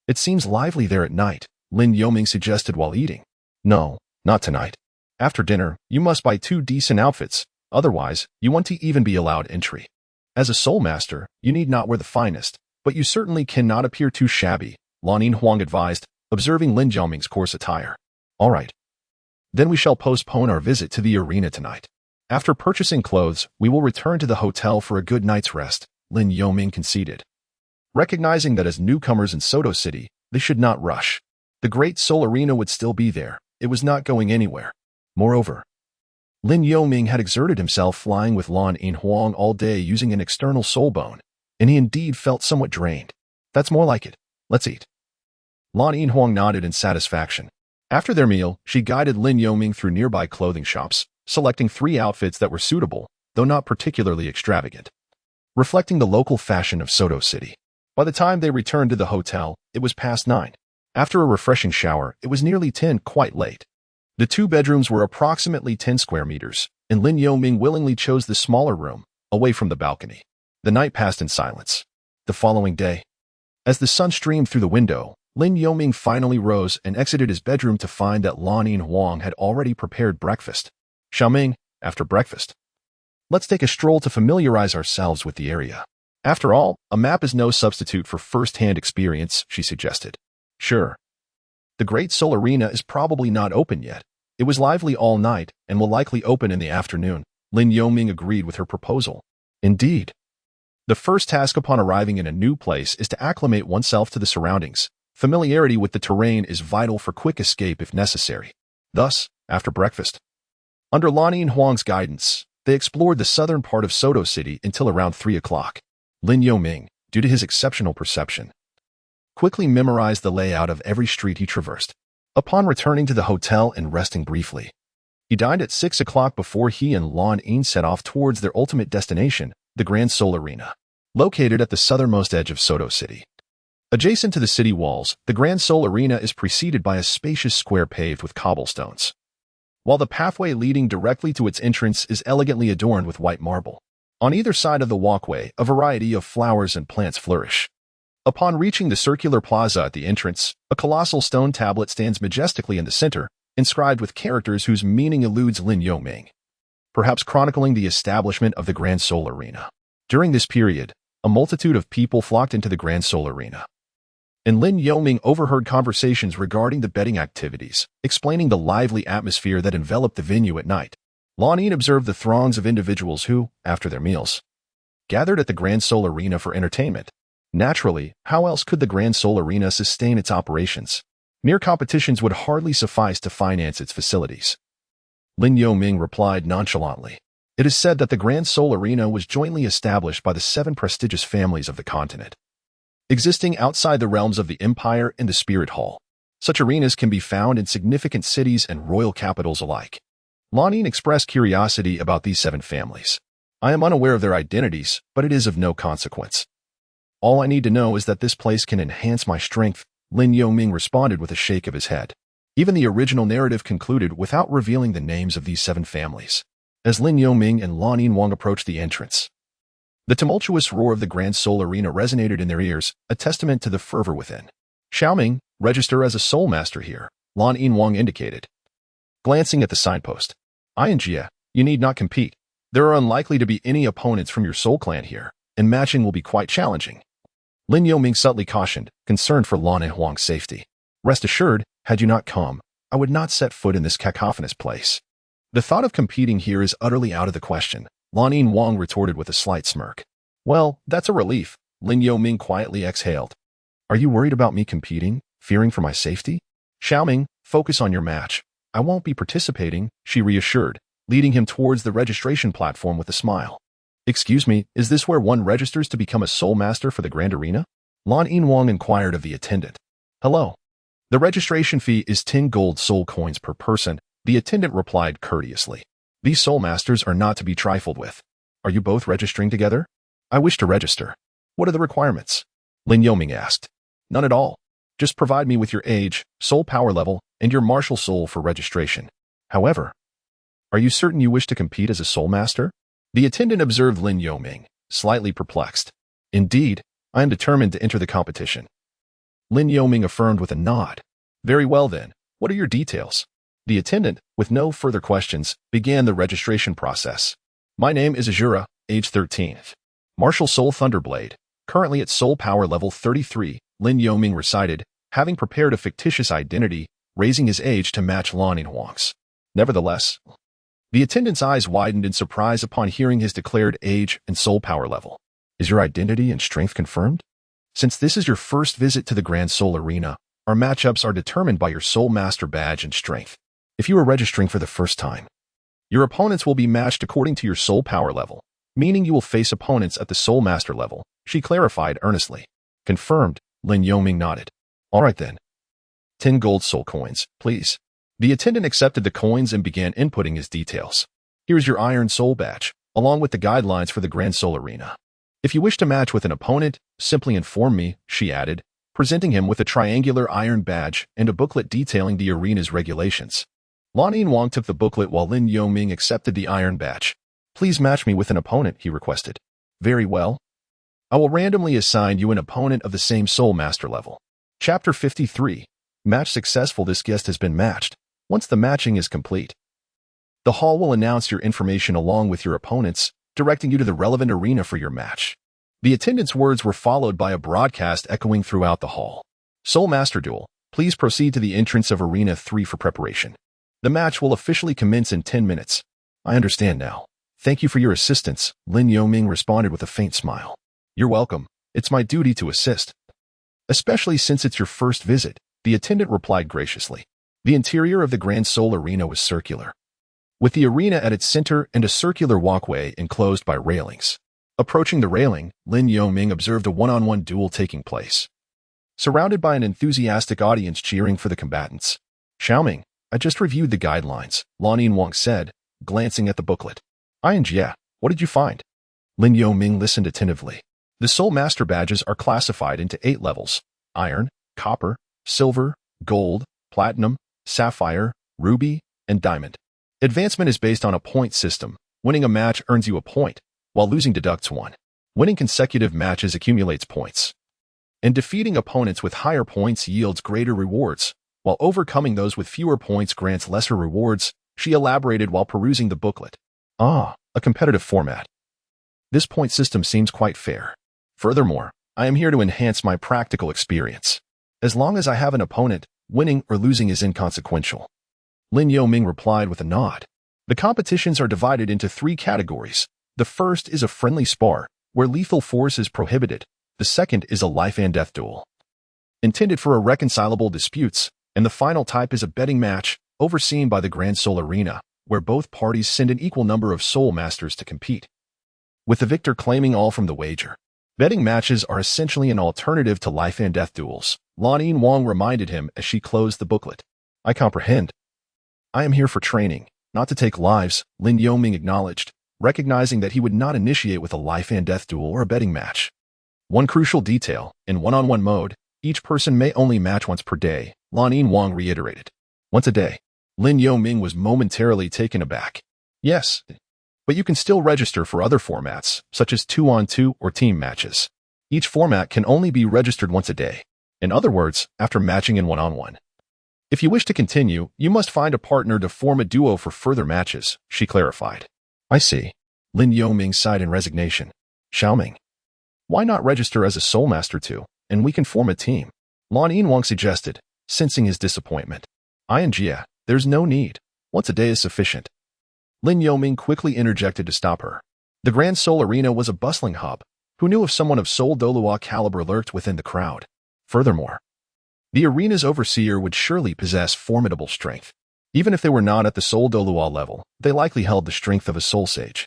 A: It seems lively there at night, Lin Yoming suggested while eating. No, not tonight. After dinner, you must buy 2 decent outfits, otherwise, you won't even be allowed entry. As a soul master, you need not wear the finest, but you certainly cannot appear too shabby, Lan Huang advised, observing Lin Yoming's coarse attire. All right. Then we shall postpone our visit to the arena tonight. After purchasing clothes, we will return to the hotel for a good night's rest, Lin Yoming conceded. Recognizing that as newcomers in Soto City, they should not rush. The Great Soul Arena would still be there. It was not going anywhere. Moreover, Lin Yoming had exerted himself flying with Lan Huang all day using an external soul bone, and he indeed felt somewhat drained. That's more like it. Let's eat. Lan Huang nodded in satisfaction. After their meal, she guided Lin Yoming through nearby clothing shops, selecting 3 outfits that were suitable, though not particularly extravagant, reflecting the local fashion of Soto City. By the time they returned to the hotel, it was past 9. After a refreshing shower, it was nearly 10, quite late. The 2 bedrooms were approximately 10 square meters, and Lin Yoming willingly chose the smaller room, away from the balcony. The night passed in silence. The following day, as the sun streamed through the window, Lin Yoming finally rose and exited his bedroom to find that Lan Huang had already prepared breakfast. Xiaoming, after breakfast, let's take a stroll to familiarize ourselves with the area. After all, a map is no substitute for first-hand experience, she suggested. Sure. The Great Soul Arena is probably not open yet. It was lively all night and will likely open in the afternoon. Lin Yoming agreed with her proposal. Indeed. The first task upon arriving in a new place is to acclimate oneself to the surroundings. Familiarity with the terrain is vital for quick escape if necessary. Thus, after breakfast, under Lan Huang's guidance, they explored the southern part of Soto City until around 3 o'clock. Lin Yoming, due to his exceptional perception, quickly memorized the layout of every street he traversed. Upon returning to the hotel and resting briefly, he dined at 6 o'clock before he and Lan set off towards their ultimate destination, the Grand Soul Arena, located at the southernmost edge of Soto City. Adjacent to the city walls, the Grand Soul Arena is preceded by a spacious square paved with cobblestones, while the pathway leading directly to its entrance is elegantly adorned with white marble. On either side of the walkway, a variety of flowers and plants flourish. Upon reaching the circular plaza at the entrance, a colossal stone tablet stands majestically in the center, inscribed with characters whose meaning eludes Lin Yoming, perhaps chronicling the establishment of the Grand Soul Arena. During this period, a multitude of people flocked into the Grand Soul Arena, and Lin Yoming overheard conversations regarding the betting activities, explaining the lively atmosphere that enveloped the venue at night. Lan observed the throngs of individuals who, after their meals, gathered at the Grand Soul Arena for entertainment. Naturally, how else could the Grand Soul Arena sustain its operations? Mere competitions would hardly suffice to finance its facilities. Lin Yoming replied nonchalantly. It is said that the Grand Soul Arena was jointly established by the 7 prestigious families of the continent, existing outside the realms of the Empire and the Spirit Hall. Such arenas can be found in significant cities and royal capitals alike. Lan expressed curiosity about these 7 families. I am unaware of their identities, but it is of no consequence. All I need to know is that this place can enhance my strength, Lin Yoming responded with a shake of his head. Even the original narrative concluded without revealing the names of these 7 families. As Lin Yoming and Lan Yinwang approached the entrance, the tumultuous roar of the Grand Soul Arena resonated in their ears, a testament to the fervor within. Xiaoming, register as a Soul Master here, Lan Yinwang indicated. Glancing at the signpost, Jia, you need not compete. There are unlikely to be any opponents from your Soul Clan here, and matching will be quite challenging. Lin Yoming subtly cautioned, concerned for Lan Yinwang's safety. Rest assured, had you not come, I would not set foot in this cacophonous place. The thought of competing here is utterly out of the question, Lan Yinwang retorted with a slight smirk. Well, that's a relief, Lin Yoming quietly exhaled. Are you worried about me competing, fearing for my safety? Xiaoming, focus on your match. I won't be participating, she reassured, leading him towards the registration platform with a smile. Excuse me, is this where one registers to become a Soul Master for the Grand Arena? Lan Yinwang inquired of the attendant. Hello. The registration fee is 10 gold soul coins per person, the attendant replied courteously. These Soul Masters are not to be trifled with. Are you both registering together? I wish to register. What are the requirements? Lin Yoming asked. None at all. Just provide me with your age, soul power level, and your martial soul for registration. However, are you certain you wish to compete as a Soul Master? The attendant observed Lin Yoming, slightly perplexed. Indeed, I am determined to enter the competition. Lin Yoming affirmed with a nod. Very well then, what are your details? The attendant, with no further questions, began the registration process. My name is Azura, age 13. Martial Soul Thunderblade, currently at soul power level 33, Lin Yoming recited, having prepared a fictitious identity, raising his age to match Lan Yinwang's. Nevertheless, the attendant's eyes widened in surprise upon hearing his declared age and soul power level. Is your identity and strength confirmed? Since this is your first visit to the Grand Soul Arena, our matchups are determined by your Soul Master badge and strength. If you are registering for the first time, your opponents will be matched according to your soul power level, meaning you will face opponents at the Soul Master level, she clarified earnestly. Confirmed, Lin Yoming nodded. All right then. 10 gold soul coins, please. The attendant accepted the coins and began inputting his details. Here's your Iron Soul badge, along with the guidelines for the Grand Soul Arena. If you wish to match with an opponent, simply inform me, she added, presenting him with a triangular iron badge and a booklet detailing the arena's regulations. Lan Yinwang took the booklet while Lin Yoming accepted the iron badge. Please match me with an opponent, he requested. Very well. I will randomly assign you an opponent of the same Soul Master level. Chapter 53. Match successful. This guest has been matched. Once the matching is complete, the hall will announce your information along with your opponents, directing you to the relevant arena for your match. The attendant's words were followed by a broadcast echoing throughout the hall. Soul Master Duel, please proceed to the entrance of Arena 3 for preparation. The match will officially commence in 10 minutes. I understand now. Thank you for your assistance, Lin Yoming responded with a faint smile. You're welcome. It's my duty to assist. Especially since it's your first visit, the attendant replied graciously. The interior of the Grand Soul Arena was circular, with the arena at its center and a circular walkway enclosed by railings. Approaching the railing, Lin Yoming observed a one-on-one duel taking place, surrounded by an enthusiastic audience cheering for the combatants. Xiaoming, I just reviewed the guidelines, Lan Yinwang said, glancing at the booklet. Jia, what did you find? Lin Yoming listened attentively. The Soul Master badges are classified into 8 levels: iron, copper, silver, gold, platinum, sapphire, ruby, and diamond. Advancement is based on a point system. Winning a match earns you a point, while losing deducts 1. Winning consecutive matches accumulates points, and defeating opponents with higher points yields greater rewards, while overcoming those with fewer points grants lesser rewards, she elaborated while perusing the booklet. Ah, a competitive format. This point system seems quite fair. Furthermore, I am here to enhance my practical experience. As long as I have an opponent, winning or losing is inconsequential. Lin Yoming replied with a nod. The competitions are divided into 3 categories. The first is a friendly spar, where lethal force is prohibited. The second is a life and death duel, intended for irreconcilable disputes, and the final type is a betting match, overseen by the Grand Soul Arena, where both parties send an equal number of Soul Masters to compete, with the victor claiming all from the wager. Betting matches are essentially an alternative to life and death duels, Lan Yinwang reminded him as she closed the booklet. I comprehend. I am here for training, not to take lives, Lin Yoming acknowledged, recognizing that he would not initiate with a life and death duel or a betting match. One crucial detail, in one-on-one mode, each person may only match once per day, Lan Yinwang reiterated. once a day. Lin Yoming was momentarily taken aback. Yes, but you can still register for other formats, such as 2-on-2 or team matches. Each format can only be registered once a day. In other words, after matching in one-on-one. If you wish to continue, you must find a partner to form a duo for further matches, she clarified. I see. Lin Yoming sighed in resignation. Xiaoming, why not register as a Soul Master too, and we can form a team? Lan Yinwang suggested, sensing his disappointment. Jia, there's no need. Once a day is sufficient. Lin Yoming quickly interjected to stop her. The Grand Soul Arena was a bustling hub. Who knew if someone of Soul Douluo caliber lurked within the crowd? Furthermore, the arena's overseer would surely possess formidable strength. Even if they were not at the Soul Douluo level, they likely held the strength of a Soul Sage.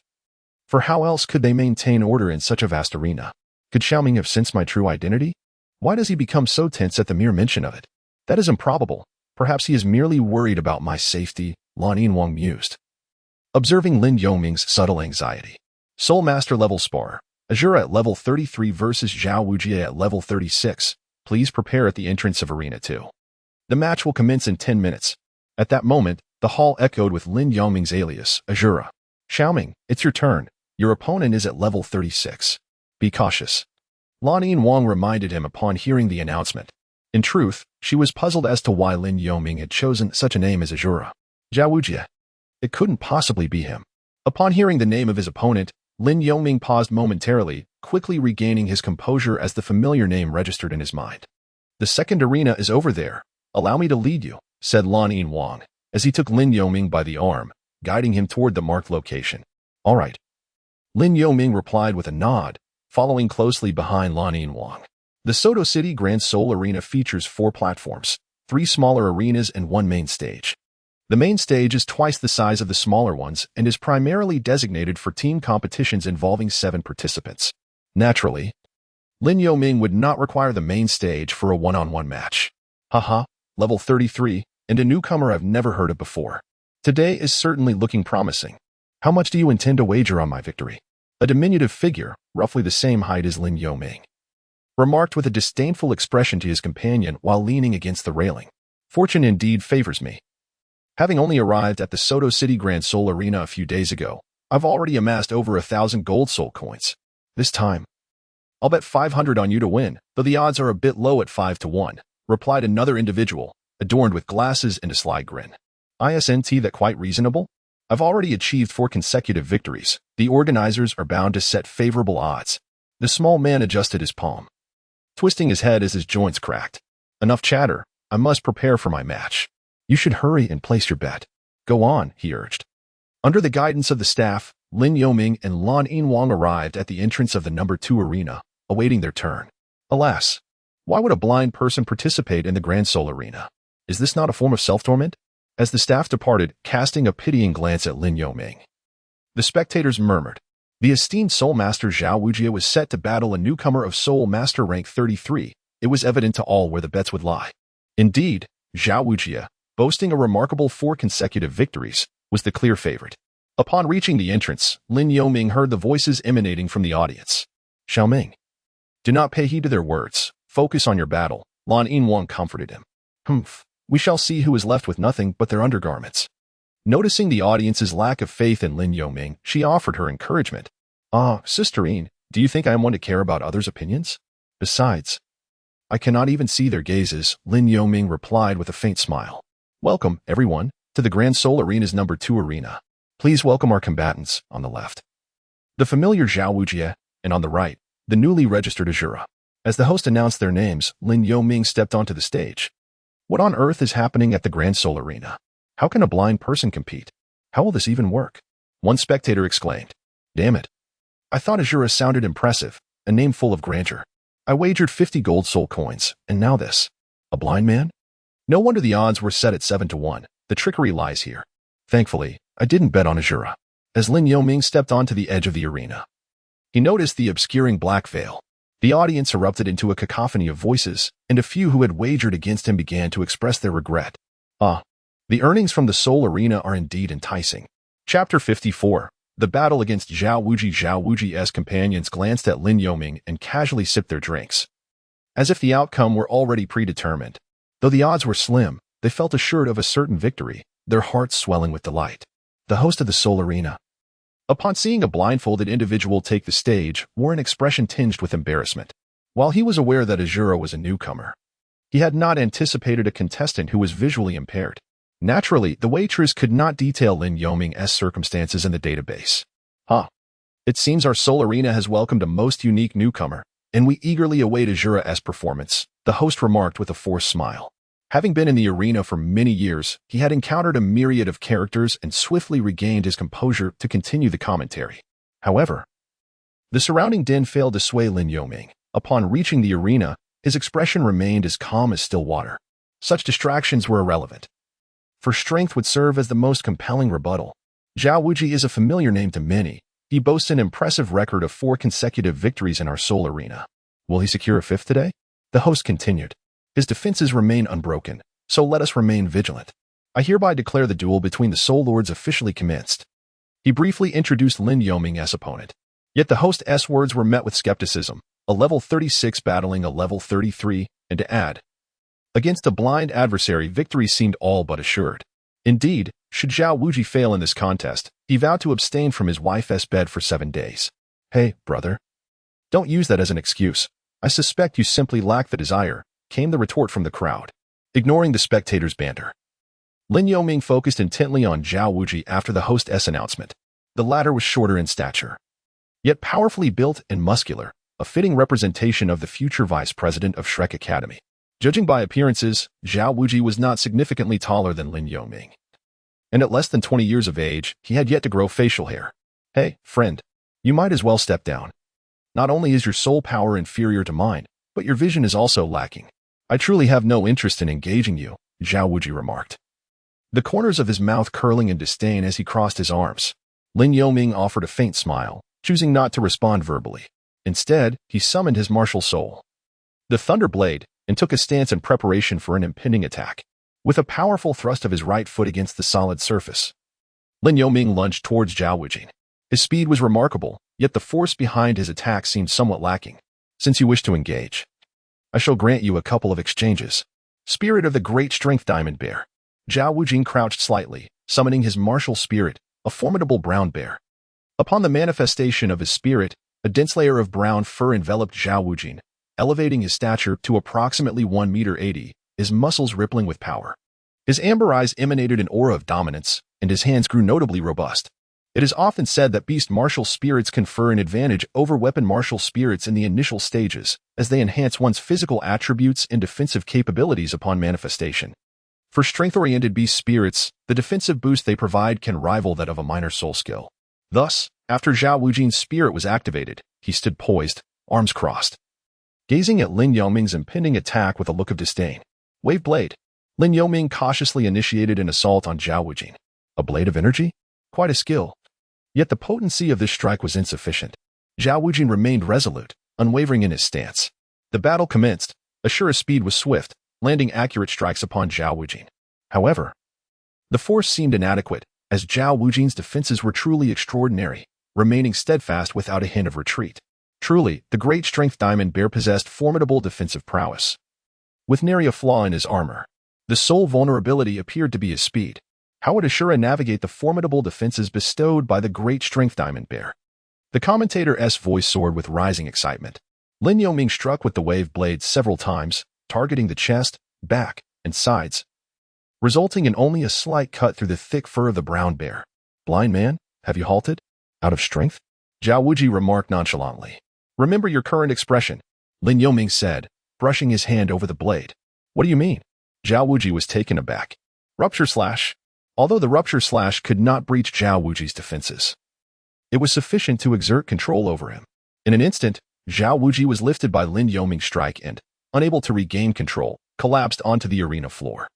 A: For how else could they maintain order in such a vast arena? Could Xiaoming have sensed my true identity? Why does he become so tense at the mere mention of it? That is improbable. Perhaps he is merely worried about my safety, Lan Yinwang mused. Observing Lin Yoming's subtle anxiety. Soul Master level spar. Azura at level 33 versus Zhao Wujie at level 36. Please prepare at the entrance of Arena 2. The match will commence in 10 minutes. At that moment, the hall echoed with Lin Yoming's alias, Azura. Xiaoming, it's your turn. Your opponent is at level 36. Be cautious. Lan Yinwang reminded him upon hearing the announcement. In truth, she was puzzled as to why Lin Yoming had chosen such a name as Azura. Zhao Wujie. It couldn't possibly be him. Upon hearing the name of his opponent, Lin Yoming paused momentarily, quickly regaining his composure as the familiar name registered in his mind. The second arena is over there. Allow me to lead you, said Lan Yinwang, as he took Lin Yoming by the arm, guiding him toward the marked location. All right. Lin Yoming replied with a nod, following closely behind Lan Yinwang. The Soto City Grand Soul Arena features 4 platforms, 3 smaller arenas and 1 main stage. The main stage is twice the size of the smaller ones and is primarily designated for team competitions involving 7 participants. Naturally, Lin Yoming would not require the main stage for a one-on-one match. Haha, level 33, and a newcomer I've never heard of before. Today is certainly looking promising. How much do you intend to wager on my victory? A diminutive figure, roughly the same height as Lin Yoming, remarked with a disdainful expression to his companion while leaning against the railing. Fortune indeed favors me. Having only arrived at the Soto City Grand Soul Arena a few days ago, I've already amassed over 1,000 gold soul coins. This time, I'll bet 500 on you to win, though the odds are a bit low at 5-1, replied another individual, adorned with glasses and a sly grin. Isn't that quite reasonable? I've already achieved 4 consecutive victories. The organizers are bound to set favorable odds. The small man adjusted his palm, twisting his head as his joints cracked. Enough chatter. I must prepare for my match. You should hurry and place your bet. Go on, he urged. Under the guidance of the staff, Lin Yoming and Lan Yinwang arrived at the entrance of the number 2 arena, awaiting their turn. Alas, why would a blind person participate in the Grand Soul Arena? Is this not a form of self-torment? As the staff departed, casting a pitying glance at Lin Yoming, the spectators murmured. The esteemed Soul Master Zhao Wujie was set to battle a newcomer of Soul Master rank 33. It was evident to all where the bets would lie. Indeed, Zhao Wujie, boasting a remarkable 4 consecutive victories, was the clear favorite. Upon reaching the entrance, Lin Yoming heard the voices emanating from the audience. Xiaoming, do not pay heed to their words. Focus on your battle, Lan Yinwang comforted him. Humph, we shall see who is left with nothing but their undergarments. Noticing the audience's lack of faith in Lin Yoming, she offered her encouragement. Sisterine, do you think I am one to care about others' opinions? Besides, I cannot even see their gazes, Lin Yoming replied with a faint smile. Welcome, everyone, to the Grand Soul Arena's number 2 arena. Please welcome our combatants, on the left, the familiar Zhao Wujie, and on the right, the newly registered Azura. As the host announced their names, Lin Yoming stepped onto the stage. What on earth is happening at the Grand Soul Arena? How can a blind person compete? How will this even work? One spectator exclaimed. Damn it. I thought Azura sounded impressive, a name full of grandeur. I wagered 50 gold soul coins, and now this. A blind man? No wonder the odds were set at 7-1. The trickery lies here. Thankfully, I didn't bet on Azura. As Lin Yoming stepped onto the edge of the arena, he noticed the obscuring black veil. The audience erupted into a cacophony of voices, and a few who had wagered against him began to express their regret. The earnings from the Soul Arena are indeed enticing. Chapter 54. The battle against Zhao Wujie. Zhao Wujie's companions glanced at Lin Yoming and casually sipped their drinks, as if the outcome were already predetermined. Though the odds were slim, they felt assured of a certain victory, their hearts swelling with delight. The host of the Soul Arena, upon seeing a blindfolded individual take the stage, wore an expression tinged with embarrassment. While he was aware that Azura was a newcomer, he had not anticipated a contestant who was visually impaired. Naturally, the waitress could not detail Lin Yoming's circumstances in the database. It seems our Soul Arena has welcomed a most unique newcomer, and we eagerly await Azura's performance, the host remarked with a forced smile. Having been in the arena for many years, he had encountered a myriad of characters and swiftly regained his composure to continue the commentary. However, the surrounding din failed to sway Lin Yoming. Upon reaching the arena, his expression remained as calm as still water. Such distractions were irrelevant, for strength would serve as the most compelling rebuttal. Zhao Wuji is a familiar name to many. He boasts an impressive record of 4 consecutive victories in our Soul Arena. Will he secure a 5th today? The host continued. His defenses remain unbroken, so let us remain vigilant. I hereby declare the duel between the Soul Lords officially commenced. He briefly introduced Lin Yoming's opponent. Yet the host's words were met with skepticism, a level 36 battling a level 33, and to add, against a blind adversary, victory seemed all but assured. Indeed, should Zhao Wuji fail in this contest, he vowed to abstain from his wife's bed for 7 days. Hey, brother. Don't use that as an excuse. I suspect you simply lack the desire, came the retort from the crowd, ignoring the spectators' banter. Lin Yoming focused intently on Zhao Wuji after the host's announcement. The latter was shorter in stature, yet powerfully built and muscular, a fitting representation of the future vice president of Shrek Academy. Judging by appearances, Zhao Wuji was not significantly taller than Lin Yoming, and at less than 20 years of age, he had yet to grow facial hair. Hey, friend, you might as well step down. Not only is your soul power inferior to mine, but your vision is also lacking. I truly have no interest in engaging you, Zhao Wuji remarked, the corners of his mouth curling in disdain as he crossed his arms. Lin Yoming offered a faint smile, choosing not to respond verbally. Instead, he summoned his martial soul, the Thunder Blade, and took a stance in preparation for an impending attack. With a powerful thrust of his right foot against the solid surface, Lin Yoming lunged towards Zhao Wuji. His speed was remarkable, yet the force behind his attack seemed somewhat lacking. Since you wish to engage, I shall grant you a couple of exchanges. Spirit of the Great Strength Diamond Bear. Zhao Wuji crouched slightly, summoning his martial spirit, a formidable brown bear. Upon the manifestation of his spirit, a dense layer of brown fur enveloped Zhao Wuji, elevating his stature to approximately 1 meter 80, his muscles rippling with power. His amber eyes emanated an aura of dominance, and his hands grew notably robust. It is often said that beast martial spirits confer an advantage over weapon martial spirits in the initial stages, as they enhance one's physical attributes and defensive capabilities upon manifestation. For strength-oriented beast spirits, the defensive boost they provide can rival that of a minor soul skill. Thus, after Zhao Wuji's spirit was activated, he stood poised, arms crossed, gazing at Lin Yoming's impending attack with a look of disdain. Wave Blade. Lin Yoming cautiously initiated an assault on Zhao Wuji. A blade of energy? Quite a skill. Yet the potency of this strike was insufficient. Zhao Wuji remained resolute, unwavering in his stance. The battle commenced. Ashura's speed was swift, landing accurate strikes upon Zhao Wuji. However, the force seemed inadequate, as Zhao Wuji's defenses were truly extraordinary, remaining steadfast without a hint of retreat. Truly, the Great Strength Diamond Bear possessed formidable defensive prowess. With nary a flaw in his armor, the sole vulnerability appeared to be his speed. How would Ashura navigate the formidable defenses bestowed by the Great Strength Diamond Bear? The commentator's voice soared with rising excitement. Lin Yoming struck with the wave blade several times, targeting the chest, back, and sides, resulting in only a slight cut through the thick fur of the brown bear. Blind man, have you halted? Out of strength? Zhao Wuji remarked nonchalantly. Remember your current expression, Lin Yoming said, brushing his hand over the blade. What do you mean? Zhao Wuji was taken aback. Rupture slash. Although the rupture slash could not breach Zhao Wuji's defenses, it was sufficient to exert control over him. In an instant, Zhao Wuji was lifted by Lin Yoming's strike and, unable to regain control, collapsed onto the arena floor.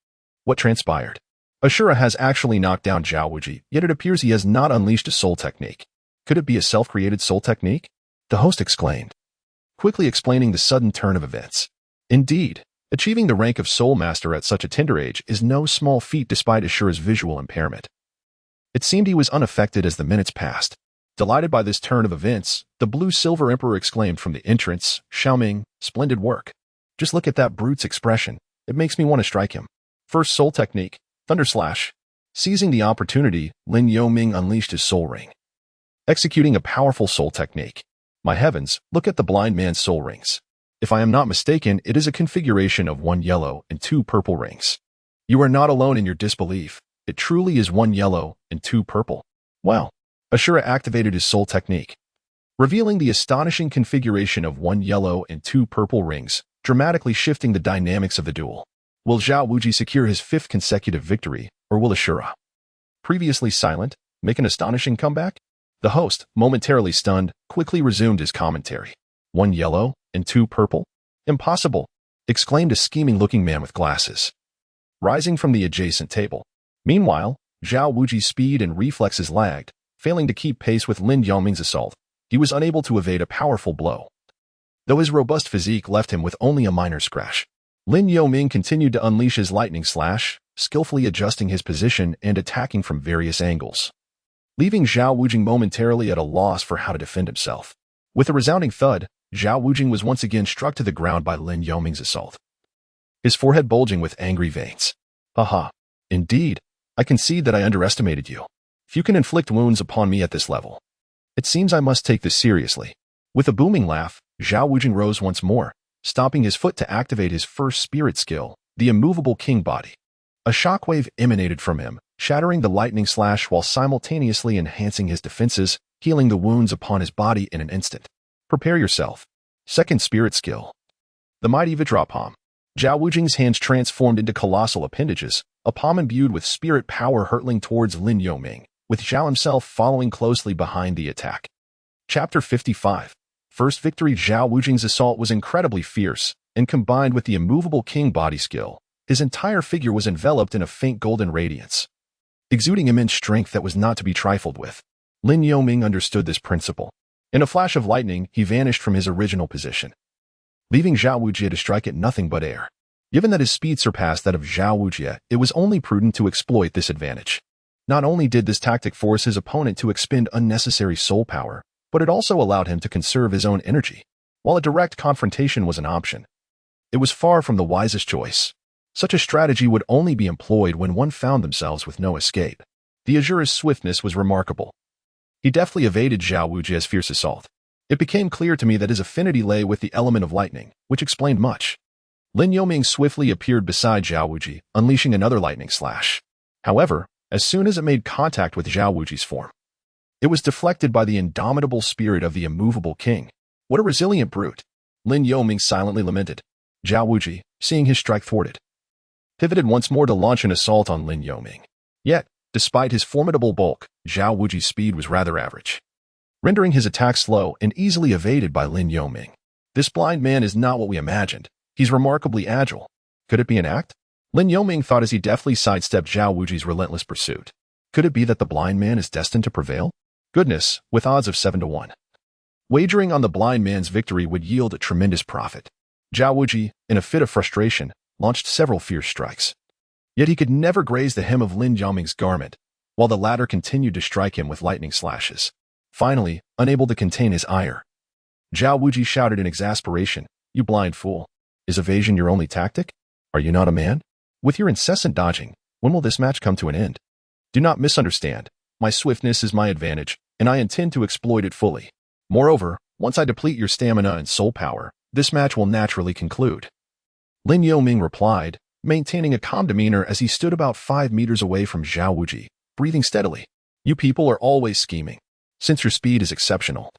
A: What transpired? Ashura has actually knocked down Zhao Wuji, yet it appears he has not unleashed a soul technique. Could it be a self-created soul technique? The host exclaimed, quickly explaining the sudden turn of events. Indeed, achieving the rank of Soul Master at such a tender age is no small feat despite Ashura's visual impairment. It seemed he was unaffected as the minutes passed. Delighted by this turn of events, the Blue-Silver Emperor exclaimed from the entrance, Xiaoming, splendid work. Just look at that brute's expression. It makes me want to strike him. First soul technique, Thunder Slash. Seizing the opportunity, Lin Yoming unleashed his soul ring, executing a powerful soul technique. My heavens, look at the blind man's soul rings. If I am not mistaken, it is a configuration of 1 yellow and 2 purple rings. You are not alone in your disbelief. It truly is 1 yellow and 2 purple. Wow. Ashura activated his soul technique, revealing the astonishing configuration of 1 yellow and 2 purple rings, dramatically shifting the dynamics of the duel. Will Zhao Wuji secure his 5th consecutive victory, or will Ashura, previously silent, make an astonishing comeback? The host, momentarily stunned, quickly resumed his commentary. 1 yellow and 2 purple? Impossible, exclaimed a scheming-looking man with glasses, rising from the adjacent table. Meanwhile, Zhao Wuji's speed and reflexes lagged, failing to keep pace with Lin Yoming's assault. He was unable to evade a powerful blow, though his robust physique left him with only a minor scratch. Lin Yoming continued to unleash his lightning slash, skillfully adjusting his position and attacking from various angles, leaving Zhao Wujing momentarily at a loss for how to defend himself. With a resounding thud, Zhao Wujing was once again struck to the ground by Lin Yoming's assault, his forehead bulging with angry veins. Haha. Indeed, I concede that I underestimated you. If you can inflict wounds upon me at this level, it seems I must take this seriously. With a booming laugh, Zhao Wujing rose once more, stomping his foot to activate his first spirit skill, the immovable king body. A shockwave emanated from him, shattering the lightning slash while simultaneously enhancing his defenses, healing the wounds upon his body in an instant. Prepare yourself. Second spirit skill, the mighty Vajra palm. Zhao Wujing's hands transformed into colossal appendages, a palm imbued with spirit power hurtling towards Lin Yoming, with Zhao himself following closely behind the attack. Chapter 55. First victory. Zhao Wujing's assault was incredibly fierce, and combined with the immovable king body skill, his entire figure was enveloped in a faint golden radiance, exuding immense strength that was not to be trifled with. Lin Yoming understood this principle. In a flash of lightning, he vanished from his original position, leaving Zhao Wujie to strike at nothing but air. Given that his speed surpassed that of Zhao Wujie, it was only prudent to exploit this advantage. Not only did this tactic force his opponent to expend unnecessary soul power, but it also allowed him to conserve his own energy. While a direct confrontation was an option, it was far from the wisest choice. Such a strategy would only be employed when one found themselves with no escape. The Ashura's swiftness was remarkable. He deftly evaded Zhao Wujie's fierce assault. It became clear to me that his affinity lay with the element of lightning, which explained much. Lin Yoming swiftly appeared beside Zhao Wujie, unleashing another lightning slash. However, as soon as it made contact with Zhao Wujie's form, it was deflected by the indomitable spirit of the immovable king. What a resilient brute! Lin Yoming silently lamented. Zhao Wujie, seeing his strike thwarted, pivoted once more to launch an assault on Lin Yoming. Yet, despite his formidable bulk, Zhao Wujie's speed was rather average, rendering his attack slow and easily evaded by Lin Yoming. This blind man is not what we imagined. He's remarkably agile. Could it be an act? Lin Yoming thought as he deftly sidestepped Zhao Wujie's relentless pursuit. Could it be that the blind man is destined to prevail? Goodness, with odds of 7-1. Wagering on the blind man's victory would yield a tremendous profit. Zhao Wujie, in a fit of frustration, launched several fierce strikes. Yet he could never graze the hem of Lin Yoming's garment, while the latter continued to strike him with lightning slashes. Finally, unable to contain his ire, Zhao Wujie shouted in exasperation, "You blind fool! Is evasion your only tactic? Are you not a man? With your incessant dodging, when will this match come to an end? Do not misunderstand. My swiftness is my advantage, and I intend to exploit it fully. Moreover, once I deplete your stamina and soul power, this match will naturally conclude." Lin Yoming replied, maintaining a calm demeanor as he stood about 5 meters away from Zhao Wujie, breathing steadily. "You people are always scheming. Since your speed is exceptional,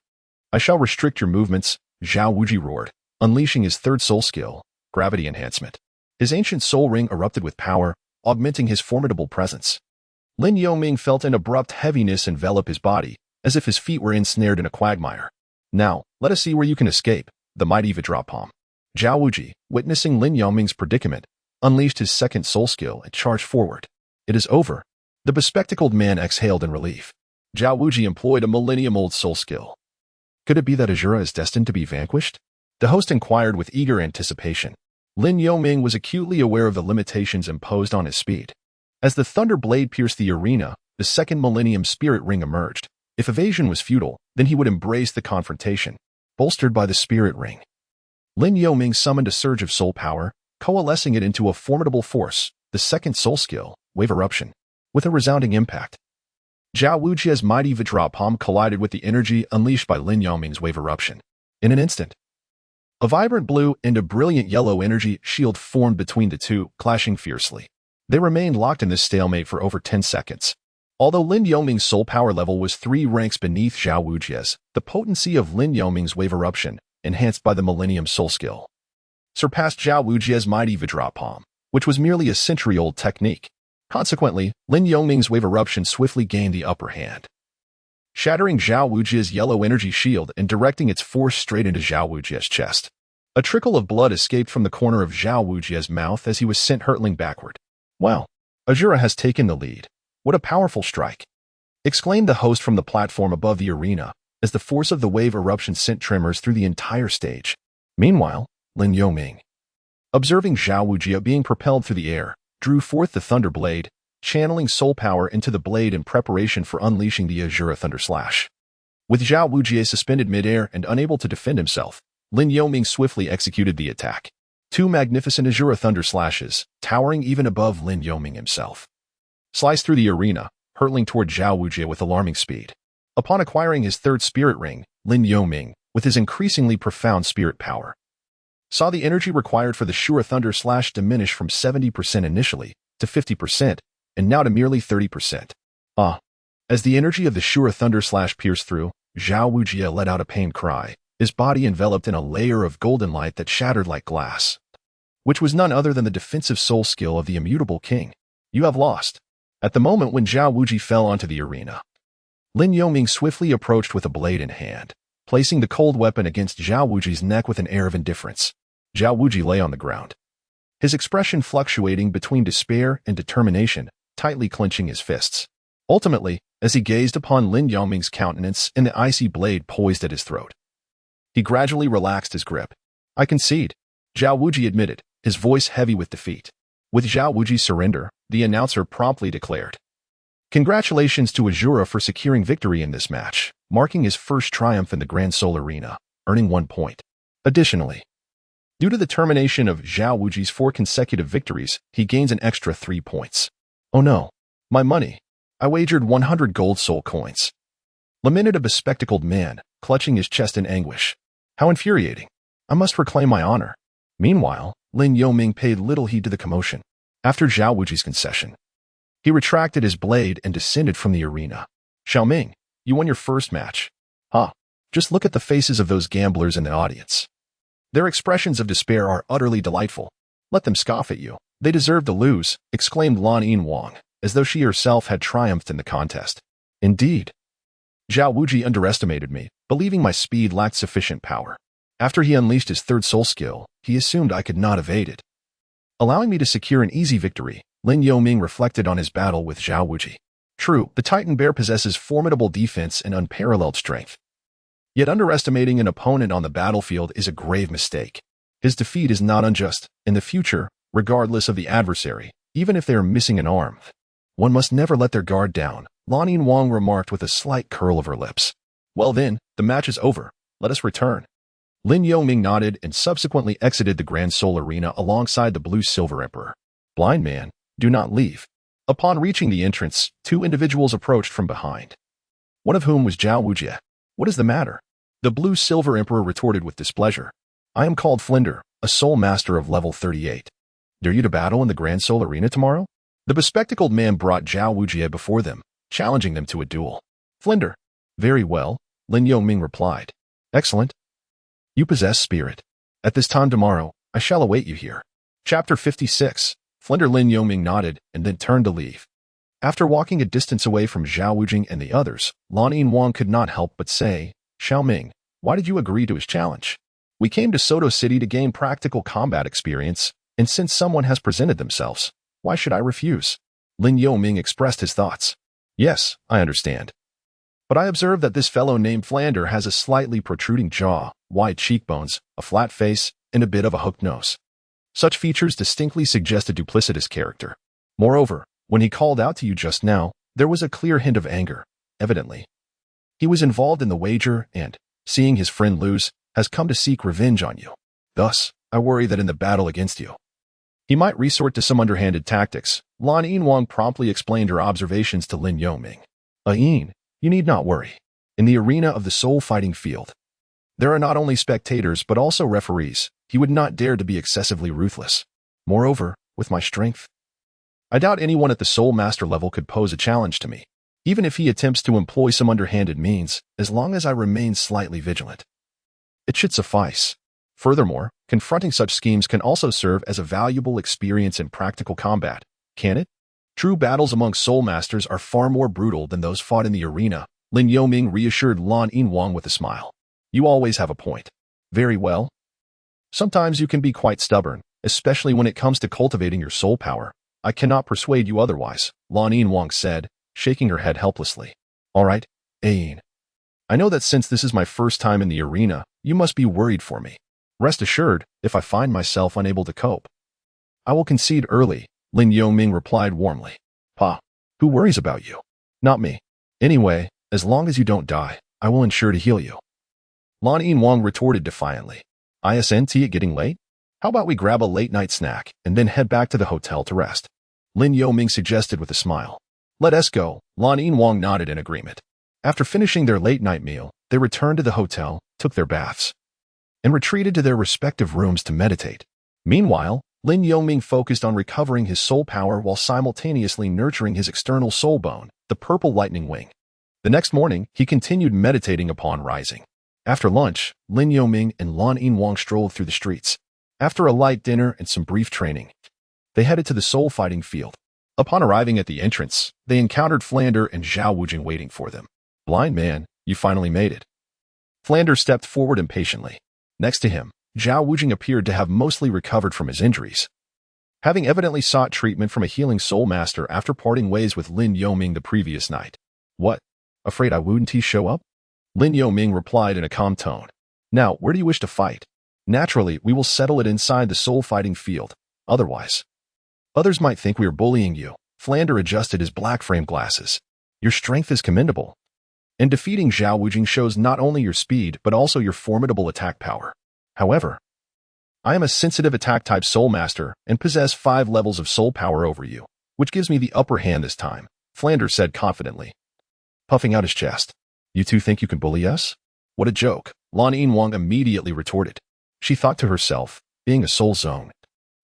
A: I shall restrict your movements," Zhao Wujie roared, unleashing his third soul skill, gravity enhancement. His ancient soul ring erupted with power, augmenting his formidable presence. Lin Yoming felt an abrupt heaviness envelop his body, as if his feet were ensnared in a quagmire. "Now, let us see where you can escape," the mighty Vajra palm. Zhao Wujie, witnessing Lin Yoming's predicament, unleashed his second soul skill and charged forward. "It is over." The bespectacled man exhaled in relief. Zhao Wujie employed a millennium-old soul skill. Could it be that Ashura is destined to be vanquished? The host inquired with eager anticipation. Lin Yoming was acutely aware of the limitations imposed on his speed. As the thunder blade pierced the arena, the second millennium spirit ring emerged. If evasion was futile, then he would embrace the confrontation, bolstered by the spirit ring. Lin Yoming summoned a surge of soul power, coalescing it into a formidable force, the second soul skill, wave eruption, with a resounding impact. Zhao Wujie's mighty Vajra palm collided with the energy unleashed by Lin Yongming's wave eruption. In an instant, a vibrant blue and a brilliant yellow energy shield formed between the two, clashing fiercely. They remained locked in this stalemate for over 10 seconds. Although Lin Yongming's soul power level was 3 ranks beneath Zhao Wujie's, the potency of Lin Yongming's wave eruption, enhanced by the Millennium Soul skill, surpassed Zhao Wujie's mighty Vajra palm, which was merely a century-old technique. Consequently, Lin Yongming's wave eruption swiftly gained the upper hand, shattering Zhao Wujie's yellow energy shield and directing its force straight into Zhao Wujie's chest. A trickle of blood escaped from the corner of Zhao Wujie's mouth as he was sent hurtling backward. "Wow, Azura has taken the lead. What a powerful strike!" exclaimed the host from the platform above the arena, as the force of the wave eruption sent tremors through the entire stage. Meanwhile, Lin Yongming, observing Zhao Wujie being propelled through the air, drew forth the Thunder Blade, channeling soul power into the blade in preparation for unleashing the Azura Thunder Slash. With Zhao Wujie suspended mid-air and unable to defend himself, Lin Yongming swiftly executed the attack. 2 magnificent Azura Thunder Slashes, towering even above Lin Yongming himself, sliced through the arena, hurtling toward Zhao Wujie with alarming speed. Upon acquiring his 3rd spirit ring, Lin Yongming, with his increasingly profound spirit power, saw the energy required for the Shura Thunder Slash diminish from 70% initially to 50%, and now to merely 30%. As the energy of the Shura Thunder Slash pierced through, Zhao Wujie let out a pained cry, his body enveloped in a layer of golden light that shattered like glass, which was none other than the defensive soul skill of the immutable king. "You have lost." At the moment when Zhao Wujie fell onto the arena, Lin Yongming swiftly approached with a blade in hand, placing the cold weapon against Zhao Wujie's neck with an air of indifference. Zhao Wujie lay on the ground, his expression fluctuating between despair and determination, tightly clenching his fists. Ultimately, as he gazed upon Lin Yongming's countenance and the icy blade poised at his throat, he gradually relaxed his grip. "I concede," Zhao Wujie admitted, his voice heavy with defeat. With Zhao Wujie's surrender, the announcer promptly declared, "Congratulations to Azura for securing victory in this match, marking his first triumph in the Grand Soul Arena, earning 1 point. Additionally, due to the termination of Zhao Wujie's 4 consecutive victories, he gains an extra 3 points. Oh no, my money. I wagered 100 gold soul coins," lamented a bespectacled man, clutching his chest in anguish. "How infuriating. I must reclaim my honor." Meanwhile, Lin Yongming paid little heed to the commotion. After Zhao Wujie's concession, he retracted his blade and descended from the arena. "Xiaoming, you won your first match." Just look at the faces of those gamblers in the audience. Their expressions of despair are utterly delightful. Let them scoff at you. They deserve to lose," exclaimed Lan Yin Wang, as though she herself had triumphed in the contest. "Indeed. Zhao Wujie underestimated me, believing my speed lacked sufficient power. After he unleashed his 3rd soul skill, he assumed I could not evade it, allowing me to secure an easy victory." Lin Yongming reflected on his battle with Zhao Wujie. True, the Titan Bear possesses formidable defense and unparalleled strength. Yet underestimating an opponent on the battlefield is a grave mistake. His defeat is not unjust. In the future, regardless of the adversary, even if they are missing an arm, one must never let their guard down, Lan Yin Wang remarked with a slight curl of her lips. "Well then, the match is over. Let us return." Lin Yongming nodded and subsequently exited the Grand Soul Arena alongside the Blue-Silver Emperor. "Blind man, do not leave." Upon reaching the entrance, 2 individuals approached from behind, one of whom was Zhao Wujie. "What is the matter?" The Blue-Silver Emperor retorted with displeasure. "I am called Flinder, a soul master of level 38. Dare you to battle in the Grand Soul Arena tomorrow?" The bespectacled man brought Zhao Wujie before them, challenging them to a duel. "Flinder." "Very well," Lin Yongming replied. "Excellent. You possess spirit. At this time tomorrow, I shall await you here." Chapter 56. Flinder. Lin Yongming nodded and then turned to leave. After walking a distance away from Zhao Wujing and the others, Lan Yin Wang could not help but say, "Xiaoming, why did you agree to his challenge?" "We came to Soto City to gain practical combat experience, and since someone has presented themselves, why should I refuse?" Lin Yongming expressed his thoughts. "Yes, I understand. But I observe that this fellow named Flander has a slightly protruding jaw, wide cheekbones, a flat face, and a bit of a hooked nose. Such features distinctly suggest a duplicitous character. Moreover, when he called out to you just now, there was a clear hint of anger. Evidently, he was involved in the wager and, seeing his friend lose, has come to seek revenge on you. Thus, I worry that in the battle against you, He might resort to some underhanded tactics. Lan Yinwang promptly explained her observations to Lin Yoming. Yin, you need not worry. In the arena of the soul fighting field, there are not only spectators but also referees. He would not dare to be excessively ruthless. Moreover, with my strength, I doubt anyone at the soul master level could pose a challenge to me, even if he attempts to employ some underhanded means, as long as I remain slightly vigilant. It should suffice. Furthermore, confronting such schemes can also serve as a valuable experience in practical combat, can it? True battles among soul masters are far more brutal than those fought in the arena. Lin Yoming reassured Lan Yinwang with a smile. You always have a point. Very well. Sometimes you can be quite stubborn, especially when it comes to cultivating your soul power. I cannot persuade you otherwise, Lan Yinwang said, shaking her head helplessly. All right, Ayin. I know that since this is my first time in the arena, you must be worried for me. Rest assured, if I find myself unable to cope, I will concede early, Lin Yoming replied warmly. Pa, who worries about you? Not me. Anyway, as long as you don't die, I will ensure to heal you. Lan Yinwang retorted defiantly. Isn't it getting late? How about we grab a late-night snack and then head back to the hotel to rest? Lin Yoming suggested with a smile. Let us go. Lan Yinwang nodded in agreement. After finishing their late-night meal, they returned to the hotel, took their baths, and retreated to their respective rooms to meditate. Meanwhile, Lin Yoming focused on recovering his soul power while simultaneously nurturing his external soul bone, the purple lightning wing. The next morning, he continued meditating upon rising. After lunch, Lin Yoming and Lan Yinwang strolled through the streets. After a light dinner and some brief training, they headed to the soul fighting field. Upon arriving at the entrance, they encountered Flander and Zhao Wujing waiting for them. Blind man, you finally made it. Flander stepped forward impatiently. Next to him, Zhao Wujing appeared to have mostly recovered from his injuries, having evidently sought treatment from a healing soul master after parting ways with Lin Yoming the previous night. What? Afraid I wouldn't show up? Lin Yoming replied in a calm tone. Now, where do you wish to fight? Naturally, we will settle it inside the soul fighting field. Otherwise, others might think we are bullying you. Flander adjusted his black frame glasses. Your strength is commendable. And defeating Zhao Wujing shows not only your speed but also your formidable attack power. However, I am a sensitive attack-type soul master and possess 5 levels of soul power over you, which gives me the upper hand this time, Flander said confidently, puffing out his chest. You two think you can bully us? What a joke, Lan Yinwang immediately retorted. She thought to herself, being a soul zone,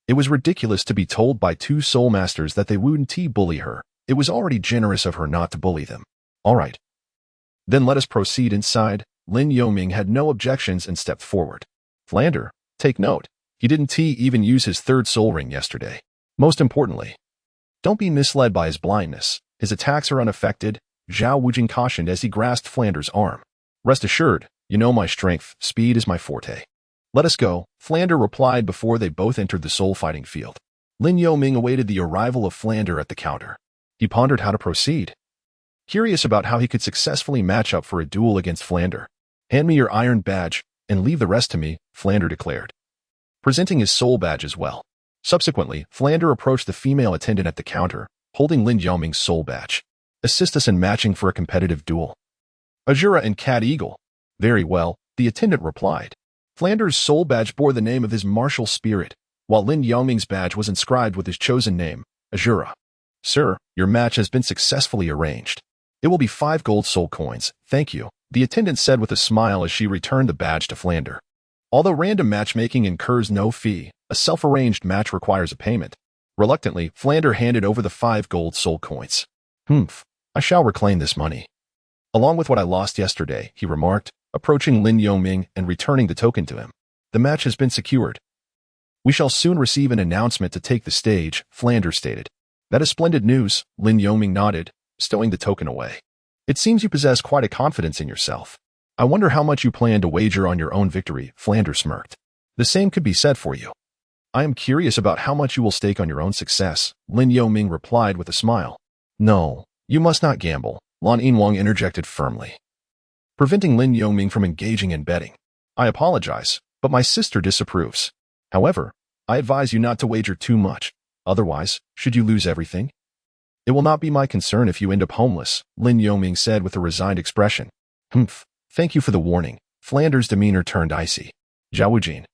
A: it was ridiculous to be told by 2 soul masters that they wouldn't bully her. It was already generous of her not to bully them. All right. Then let us proceed inside. Lin Yoming had no objections and stepped forward. Flander, take note, he didn't even use his 3rd soul ring yesterday. Most importantly, don't be misled by his blindness. His attacks are unaffected, Zhao Wujing cautioned as he grasped Flander's arm. Rest assured, you know my strength, speed is my forte. Let us go, Flander replied before they both entered the soul fighting field. Lin Yoming awaited the arrival of Flander at the counter. He pondered how to proceed, curious about how he could successfully match up for a duel against Flander. Hand me your iron badge, and leave the rest to me, Flander declared, presenting his soul badge as well. Subsequently, Flander approached the female attendant at the counter, holding Lin Yoming's soul badge. Assist us in matching for a competitive duel. Azura and Cat Eagle. Very well, the attendant replied. Flander's soul badge bore the name of his martial spirit, while Lin Yoming's badge was inscribed with his chosen name, Azura. Sir, your match has been successfully arranged. It will be 5 gold soul coins, thank you, the attendant said with a smile as she returned the badge to Flander. Although random matchmaking incurs no fee, a self-arranged match requires a payment. Reluctantly, Flander handed over the 5 gold soul coins. I shall reclaim this money, along with what I lost yesterday, he remarked, approaching Lin Yoming and returning the token to him. The match has been secured. We shall soon receive an announcement to take the stage, Flander stated. That is splendid news, Lin Yoming nodded, stowing the token away. It seems you possess quite a confidence in yourself. I wonder how much you plan to wager on your own victory, Flander smirked. The same could be said for you. I am curious about how much you will stake on your own success, Lin Yoming replied with a smile. No, you must not gamble, Lan Yinwang interjected firmly, preventing Lin Yoming from engaging in betting. I apologize, but my sister disapproves. However, I advise you not to wager too much. Otherwise, should you lose everything? It will not be my concern if you end up homeless, Lin Yoming said with a resigned expression. Thank you for the warning. Flander's demeanor turned icy. Zhao Wujing.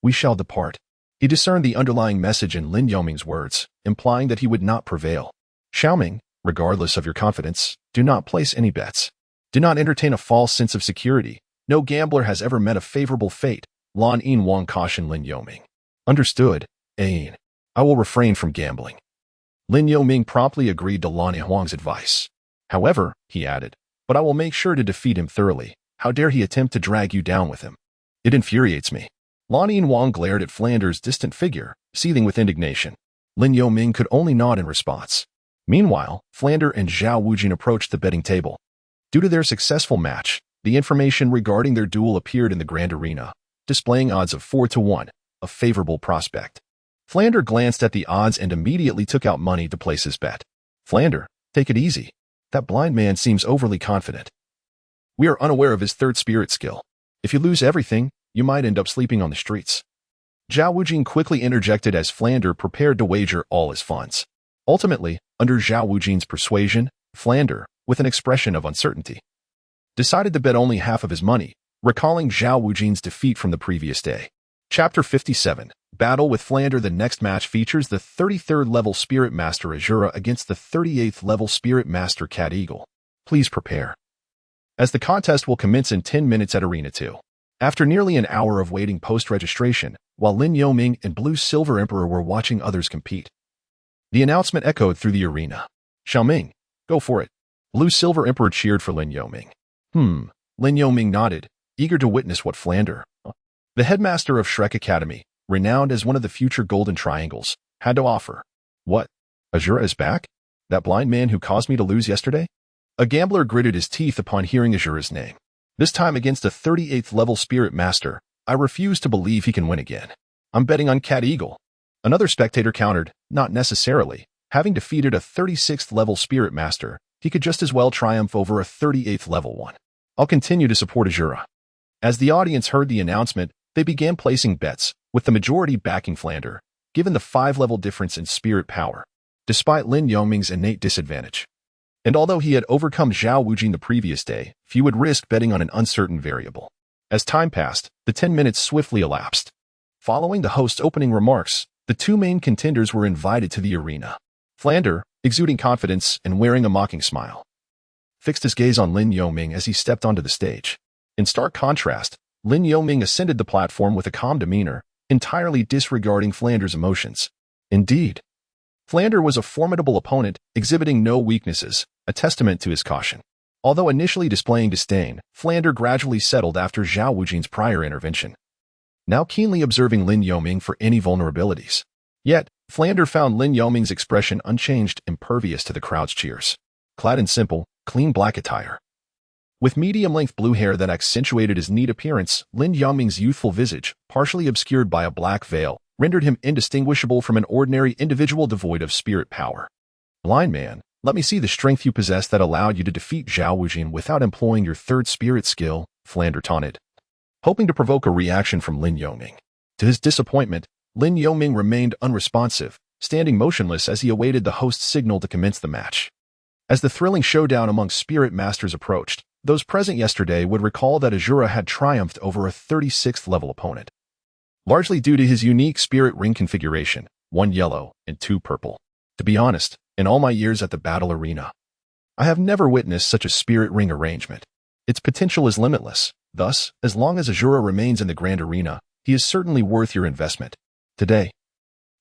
A: We shall depart. He discerned the underlying message in Lin Yoming's words, implying that he would not prevail. Xiaoming, regardless of your confidence, do not place any bets. Do not entertain a false sense of security. No gambler has ever met a favorable fate. Lan Yin Wang cautioned Lin Yoming. Understood, Ain. I will refrain from gambling. Lin Yoming promptly agreed to Lan Yin Wang's advice. However, he added, but I will make sure to defeat him thoroughly. How dare he attempt to drag you down with him? It infuriates me. Lan Yin Wang glared at Flander's distant figure, seething with indignation. Lin Yoming could only nod in response. Meanwhile, Flander and Zhao Wujin approached the betting table. Due to their successful match, the information regarding their duel appeared in the grand arena, displaying odds of 4-1, a favorable prospect. Flander glanced at the odds and immediately took out money to place his bet. Flander, take it easy. That blind man seems overly confident. We are unaware of his third spirit skill. If you lose everything, you might end up sleeping on the streets. Zhao Wujin quickly interjected as Flander prepared to wager all his funds. Ultimately, under Zhao Wujin's persuasion, Flander, with an expression of uncertainty, decided to bet only half of his money, recalling Zhao Wujin's defeat from the previous day. Chapter 57, Battle with Flander. The next match features the 33rd level Spirit Master Azura against the 38th level Spirit Master Cat Eagle. Please prepare, as the contest will commence in 10 minutes at Arena 2. After nearly an hour of waiting post-registration, while Lin Yoming and Blue Silver Emperor were watching others compete, the announcement echoed through the arena. Xiaoming, go for it. Blue Silver Emperor cheered for Lin Yoming. Lin Yoming nodded, eager to witness what Flander, the headmaster of Shrek Academy, renowned as one of the future Golden Triangles, had to offer. What? Azura is back? That blind man who caused me to lose yesterday? A gambler gritted his teeth upon hearing Azura's name. This time against a 38th level Spirit Master. I refuse to believe he can win again. I'm betting on Cat Eagle. Another spectator countered, not necessarily. Having defeated a 36th level Spirit Master, he could just as well triumph over a 38th level one. I'll continue to support Azura. As the audience heard the announcement, they began placing bets, with the majority backing Flander, given the 5-level difference in spirit power, despite Lin Yoming's innate disadvantage. And although he had overcome Zhao Wujin the previous day, few would risk betting on an uncertain variable. As time passed, the 10 minutes swiftly elapsed. Following the host's opening remarks, the two main contenders were invited to the arena. Flander, exuding confidence and wearing a mocking smile, fixed his gaze on Lin Yoming as he stepped onto the stage. In stark contrast, Lin Yoming ascended the platform with a calm demeanor, entirely disregarding Flander's emotions. Indeed, Flander was a formidable opponent, exhibiting no weaknesses, a testament to his caution. Although initially displaying disdain, Flander gradually settled after Zhao Wujin's prior intervention, now keenly observing Lin Yoming for any vulnerabilities. Yet, Flander found Lin Yoming's expression unchanged, impervious to the crowd's cheers. Clad in simple, clean black attire, with medium-length blue hair that accentuated his neat appearance, Lin Yoming's youthful visage, partially obscured by a black veil, rendered him indistinguishable from an ordinary individual devoid of spirit power. Blind man, let me see the strength you possess that allowed you to defeat Zhao Wujin without employing your third spirit skill, Flander taunted, hoping to provoke a reaction from Lin Yoming. To his disappointment, Lin Yoming remained unresponsive, standing motionless as he awaited the host's signal to commence the match. As the thrilling showdown among spirit masters approached, those present yesterday would recall that Azura had triumphed over a 36th level opponent, largely due to his unique spirit ring configuration, 1 yellow and 2 purple. To be honest, in all my years at the battle arena, I have never witnessed such a spirit ring arrangement. Its potential is limitless. Thus, as long as Azura remains in the grand arena, he is certainly worth your investment. Today,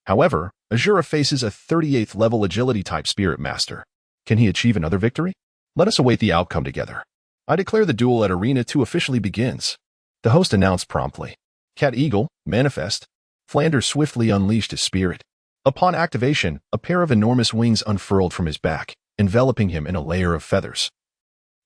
A: however, Azura faces a 38th level agility type spirit master. Can he achieve another victory? Let us await the outcome together. I declare the duel at Arena 2 officially begins. The host announced promptly. Cat Eagle, manifest. Flander swiftly unleashed his spirit. Upon activation, a pair of enormous wings unfurled from his back, enveloping him in a layer of feathers.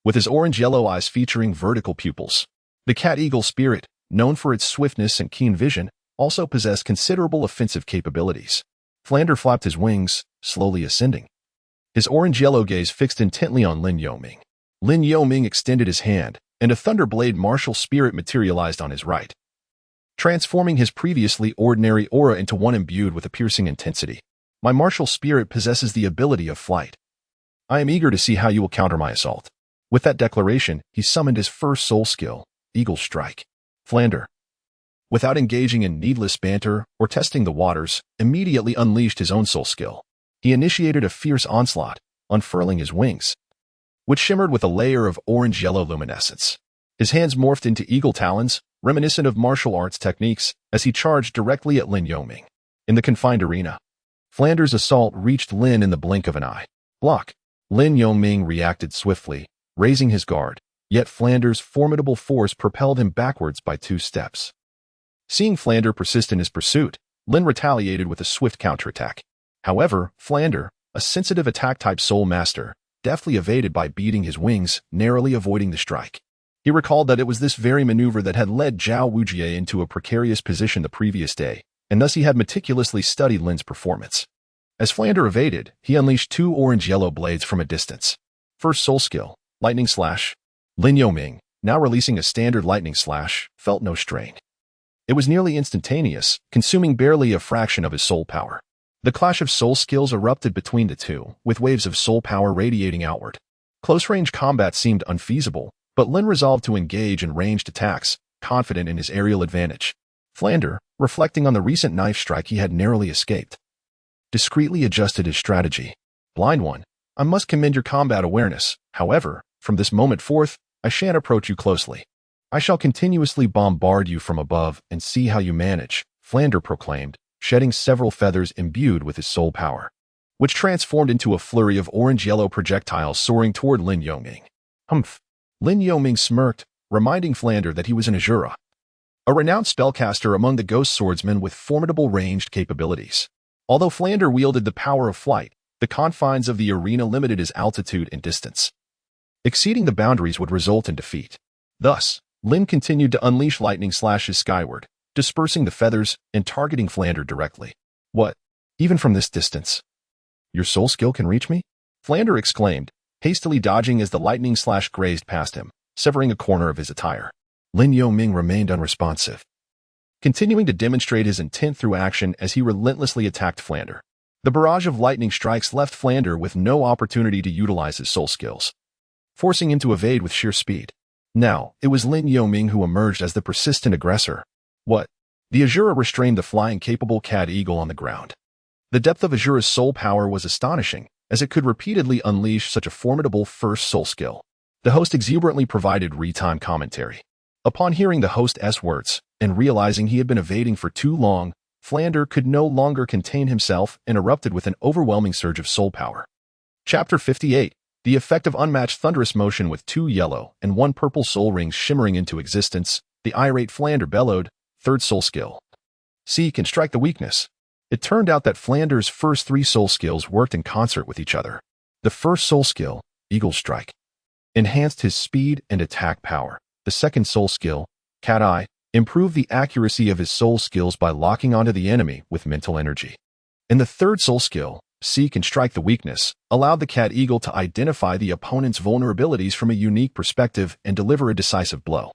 A: With his orange-yellow eyes featuring vertical pupils, the Cat Eagle spirit, known for its swiftness and keen vision, also possessed considerable offensive capabilities. Flander flapped his wings, slowly ascending, his orange-yellow gaze fixed intently on Lin Yoming. Lin Yoming extended his hand, and a Thunderblade martial spirit materialized on his right, transforming his previously ordinary aura into one imbued with a piercing intensity. My martial spirit possesses the ability of flight. I am eager to see how you will counter my assault. With that declaration, he summoned his first soul skill, Eagle Strike. Flander, without engaging in needless banter or testing the waters, immediately unleashed his own soul skill. He initiated a fierce onslaught, unfurling his wings, which shimmered with a layer of orange-yellow luminescence. His hands morphed into eagle talons, reminiscent of martial arts techniques, as he charged directly at Lin Yoming. In the confined arena, Flanders' assault reached Lin in the blink of an eye. Block. Lin Yoming reacted swiftly, raising his guard, yet Flanders' formidable force propelled him backwards by 2 steps. Seeing Flander persist in his pursuit, Lin retaliated with a swift counterattack. However, Flander, a sensitive attack-type soul master, deftly evaded by beating his wings, narrowly avoiding the strike. He recalled that it was this very maneuver that had led Zhao Wujie into a precarious position the previous day, and thus he had meticulously studied Lin's performance. As Flander evaded, he unleashed 2 orange-yellow blades from a distance. First soul skill, Lightning Slash. Lin Yoming, now releasing a standard Lightning Slash, felt no strain. It was nearly instantaneous, consuming barely a fraction of his soul power. The clash of soul skills erupted between the two, with waves of soul power radiating outward. Close-range combat seemed unfeasible, but Lin resolved to engage in ranged attacks, confident in his aerial advantage. Flander, reflecting on the recent knife strike he had narrowly escaped, discreetly adjusted his strategy. Blind One, I must commend your combat awareness. However, from this moment forth, I shan't approach you closely. I shall continuously bombard you from above and see how you manage, Flander proclaimed, shedding several feathers imbued with his soul power, which transformed into a flurry of orange-yellow projectiles soaring toward Lin Yoming. Humph. Lin Yoming smirked, reminding Flander that he was an Azura, a renowned spellcaster among the ghost swordsmen with formidable ranged capabilities. Although Flander wielded the power of flight, the confines of the arena limited his altitude and distance. Exceeding the boundaries would result in defeat. Thus, Lin continued to unleash lightning slashes skyward, dispersing the feathers and targeting Flander directly. What? Even from this distance? Your soul skill can reach me? Flander exclaimed, hastily dodging as the lightning slash grazed past him, severing a corner of his attire. Lin Yoming remained unresponsive, continuing to demonstrate his intent through action as he relentlessly attacked Flander. The barrage of lightning strikes left Flander with no opportunity to utilize his soul skills, forcing him to evade with sheer speed. Now, it was Lin Yoming who emerged as the persistent aggressor. What? The Azura restrained the flying-capable cat eagle on the ground. The depth of Azura's soul power was astonishing, as it could repeatedly unleash such a formidable first soul skill. The host exuberantly provided real-time commentary. Upon hearing the host's words, and realizing he had been evading for too long, Flander could no longer contain himself and erupted with an overwhelming surge of soul power. Chapter 58. The effect of unmatched thunderous motion with 2 yellow and 1 purple soul rings shimmering into existence, the irate Flander bellowed, third soul skill. Seek and strike the weakness. It turned out that Flander's first 3 soul skills worked in concert with each other. The first soul skill, Eagle Strike, enhanced his speed and attack power. The second soul skill, Cat Eye, improved the accuracy of his soul skills by locking onto the enemy with mental energy. And the third soul skill, Seek and Strike the Weakness, allowed the cat eagle to identify the opponent's vulnerabilities from a unique perspective and deliver a decisive blow.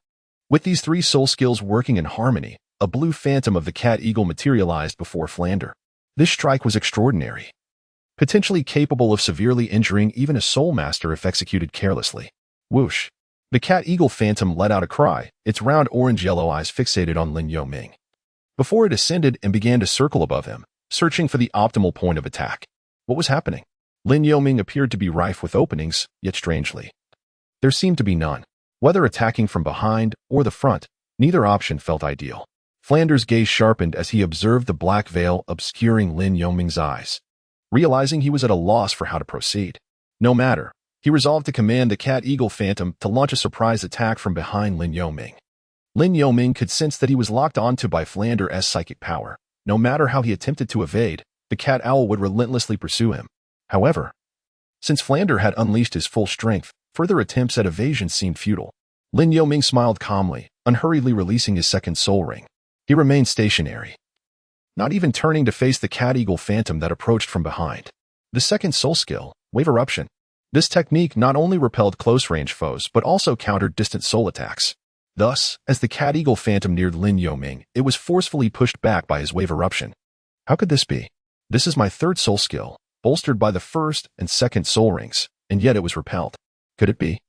A: With these 3 soul skills working in harmony, a blue phantom of the cat eagle materialized before Flander. This strike was extraordinary, potentially capable of severely injuring even a soul master if executed carelessly. Whoosh! The cat eagle phantom let out a cry, its round orange-yellow eyes fixated on Lin Yoming, before it ascended and began to circle above him, searching for the optimal point of attack. What was happening? Lin Yoming appeared to be rife with openings, yet strangely, there seemed to be none. Whether attacking from behind or the front, neither option felt ideal. Flander's gaze sharpened as he observed the black veil obscuring Lin Yoming's eyes. Realizing he was at a loss for how to proceed, no matter, he resolved to command the cat eagle phantom to launch a surprise attack from behind Lin Yoming. Lin Yoming could sense that he was locked onto by Flander's psychic power. No matter how he attempted to evade, the cat owl would relentlessly pursue him. However, since Flander had unleashed his full strength, further attempts at evasion seemed futile. Lin Yoming smiled calmly, unhurriedly releasing his second soul ring. He remained stationary, not even turning to face the cat eagle phantom that approached from behind. The second soul skill, Wave Eruption. This technique not only repelled close-range foes but also countered distant soul attacks. Thus, as the cat eagle phantom neared Lin Yoming, it was forcefully pushed back by his Wave Eruption. How could this be? This is my third soul skill, bolstered by the first and second soul rings, and yet it was repelled. Could it be?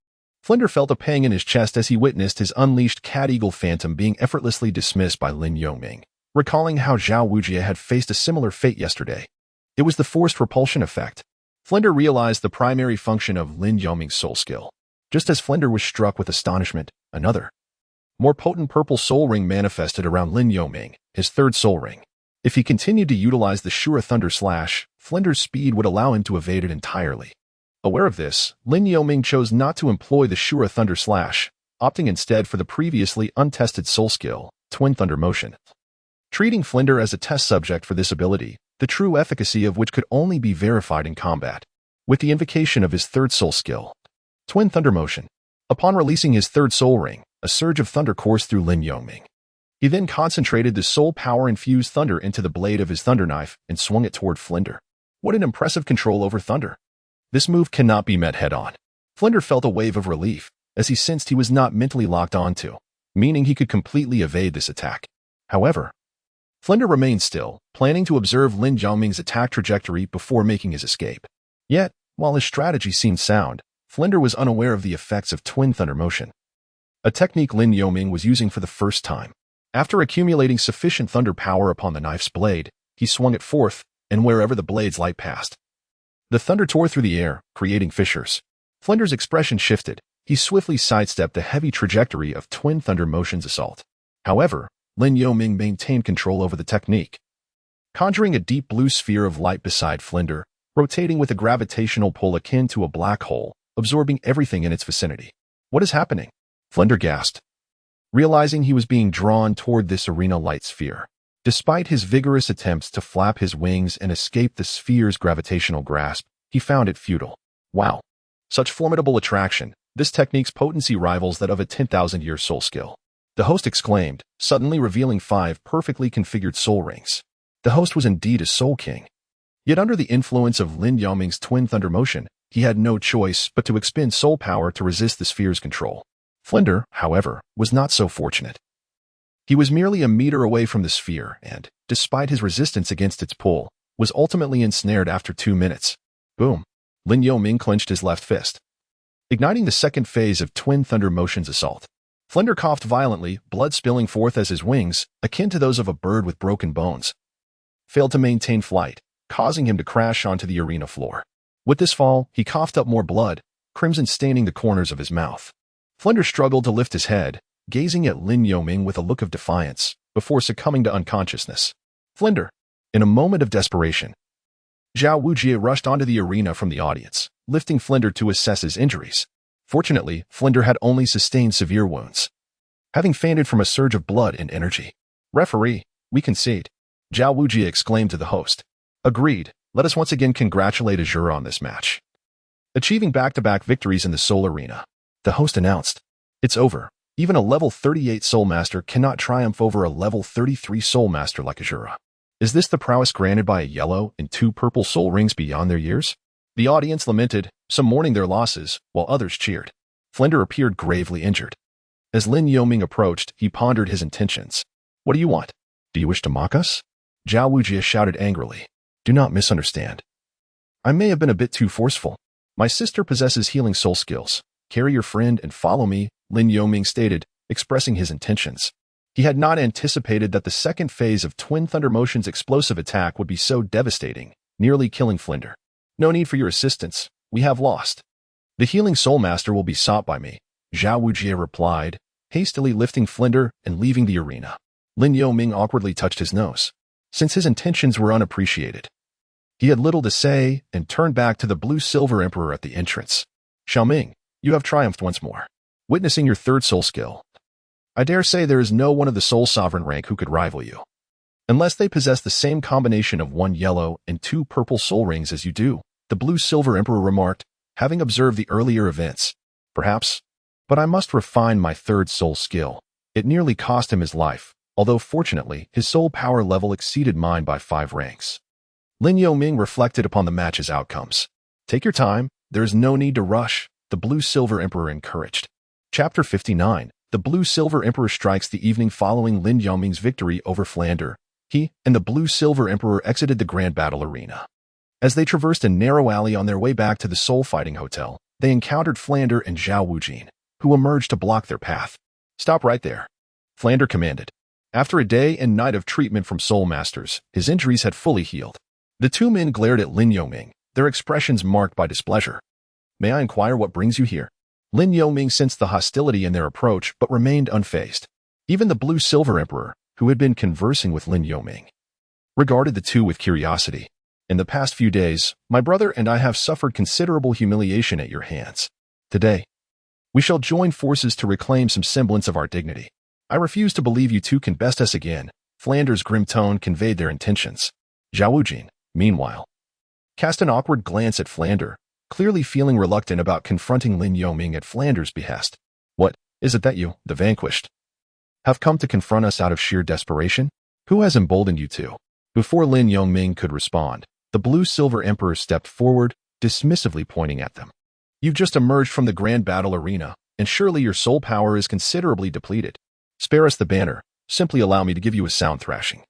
A: Flinder felt a pang in his chest as he witnessed his unleashed cat-eagle phantom being effortlessly dismissed by Lin Yongming, recalling how Zhao Wujie had faced a similar fate yesterday. It was the forced repulsion effect. Flinder realized the primary function of Lin Yongming's soul skill. Just as Flinder was struck with astonishment, another, more potent purple soul ring manifested around Lin Yongming, his third soul ring. If he continued to utilize the Shura Thunder Slash, Flinder's speed would allow him to evade it entirely. Aware of this, Lin Yongming chose not to employ the Shura Thunder Slash, opting instead for the previously untested soul skill, Twin Thunder Motion. Treating Flinder as a test subject for this ability, the true efficacy of which could only be verified in combat, with the invocation of his third soul skill, Twin Thunder Motion. Upon releasing his third soul ring, a surge of thunder coursed through Lin Yongming. He then concentrated the soul power-infused thunder into the blade of his thunder knife and swung it toward Flinder. What an impressive control over thunder. This move cannot be met head-on. Flinder felt a wave of relief, as he sensed he was not mentally locked onto, meaning he could completely evade this attack. However, Flinder remained still, planning to observe Lin Yongming's attack trajectory before making his escape. Yet, while his strategy seemed sound, Flinder was unaware of the effects of Twin Thunder Motion, a technique Lin Yongming was using for the first time. After accumulating sufficient thunder power upon the knife's blade, he swung it forth, and wherever the blade's light passed, the thunder tore through the air, creating fissures. Flinder's expression shifted. He swiftly sidestepped the heavy trajectory of Twin Thunder Motion's assault. However, Lin Yongming maintained control over the technique, conjuring a deep blue sphere of light beside Flinder, rotating with a gravitational pull akin to a black hole, absorbing everything in its vicinity. What is happening? Flinder gasped, realizing he was being drawn toward this arena light sphere. Despite his vigorous attempts to flap his wings and escape the sphere's gravitational grasp, he found it futile. Wow! Such formidable attraction, this technique's potency rivals that of a 10,000-year soul skill. The host exclaimed, suddenly revealing 5 perfectly configured soul rings. The host was indeed a soul king. Yet under the influence of Lin Yongming's Twin Thunder Motion, he had no choice but to expend soul power to resist the sphere's control. Flinder, however, was not so fortunate. He was merely a meter away from the sphere and, despite his resistance against its pull, was ultimately ensnared after 2 minutes. Boom! Lin Yongming clenched his left fist, igniting the second phase of Twin Thunder Motion's assault. Flinder coughed violently, blood spilling forth as his wings, akin to those of a bird with broken bones, failed to maintain flight, causing him to crash onto the arena floor. With this fall, he coughed up more blood, crimson staining the corners of his mouth. Flinder struggled to lift his head, gazing at Lin Yongming with a look of defiance, before succumbing to unconsciousness. Flinder! In a moment of desperation, Zhao Wujie rushed onto the arena from the audience, lifting Flinder to assess his injuries. Fortunately, Flinder had only sustained severe wounds, having fainted from a surge of blood and energy. Referee, we concede, Zhao Wujie exclaimed to the host. Agreed, let us once again congratulate Azura on this match, achieving back-to-back victories in the Soul Arena. The host announced, it's over. Even a level 38 Soul Master cannot triumph over a level 33 Soul Master like Azura. Is this the prowess granted by a yellow and 2 purple soul rings beyond their years? The audience lamented, some mourning their losses, while others cheered. Flinder appeared gravely injured. As Lin Yongming approached, he pondered his intentions. What do you want? Do you wish to mock us? Zhao Wujie shouted angrily. Do not misunderstand. I may have been a bit too forceful. My sister possesses healing soul skills. Carry your friend and follow me, Lin Yongming stated, expressing his intentions. He had not anticipated that the second phase of Twin Thunder Motion's explosive attack would be so devastating, nearly killing Flinder. No need for your assistance. We have lost. The healing Soul Master will be sought by me, Zhao Wujie replied, hastily lifting Flinder and leaving the arena. Lin Yongming awkwardly touched his nose, since his intentions were unappreciated. He had little to say and turned back to the blue-silver emperor at the entrance. Xiaoming, you have triumphed once more, witnessing your third soul skill. I dare say there is no one of the soul sovereign rank who could rival you, unless they possess the same combination of 1 yellow and 2 purple soul rings as you do, the blue-silver emperor remarked, having observed the earlier events. Perhaps, but I must refine my third soul skill. It nearly cost him his life, although fortunately his soul power level exceeded mine by 5 ranks. Lin Yongming reflected upon the match's outcomes. Take your time, there is no need to rush, the blue-silver emperor encouraged. Chapter 59. The blue-silver emperor strikes the evening following Lin Yongming's victory over Flinder. He and the blue-silver emperor exited the grand battle arena. As they traversed a narrow alley on their way back to the soul fighting hotel, they encountered Flander and Zhao Wujin, who emerged to block their path. "Stop right there," Flander commanded. After a day and night of treatment from Soul Masters, his injuries had fully healed. The two men glared at Lin Yoming, their expressions marked by displeasure. "May I inquire what brings you here?" Lin Yoming sensed the hostility in their approach but remained unfazed. Even the Blue-Silver Emperor, who had been conversing with Lin Yoming, regarded the two with curiosity. "In the past few days, my brother and I have suffered considerable humiliation at your hands. Today, we shall join forces to reclaim some semblance of our dignity. I refuse to believe you two can best us again." Flander's grim tone conveyed their intentions. Zhao Wujin, meanwhile, cast an awkward glance at Flander, clearly feeling reluctant about confronting Lin Yoming at Flander's behest. "What, is it that you, the vanquished, have come to confront us out of sheer desperation? Who has emboldened you two?" Before Lin Yoming could respond, the Blue-Silver Emperor stepped forward, dismissively pointing at them. "You've just emerged from the grand battle arena, and surely your soul power is considerably depleted. Spare us the banner, simply allow me to give you a sound thrashing,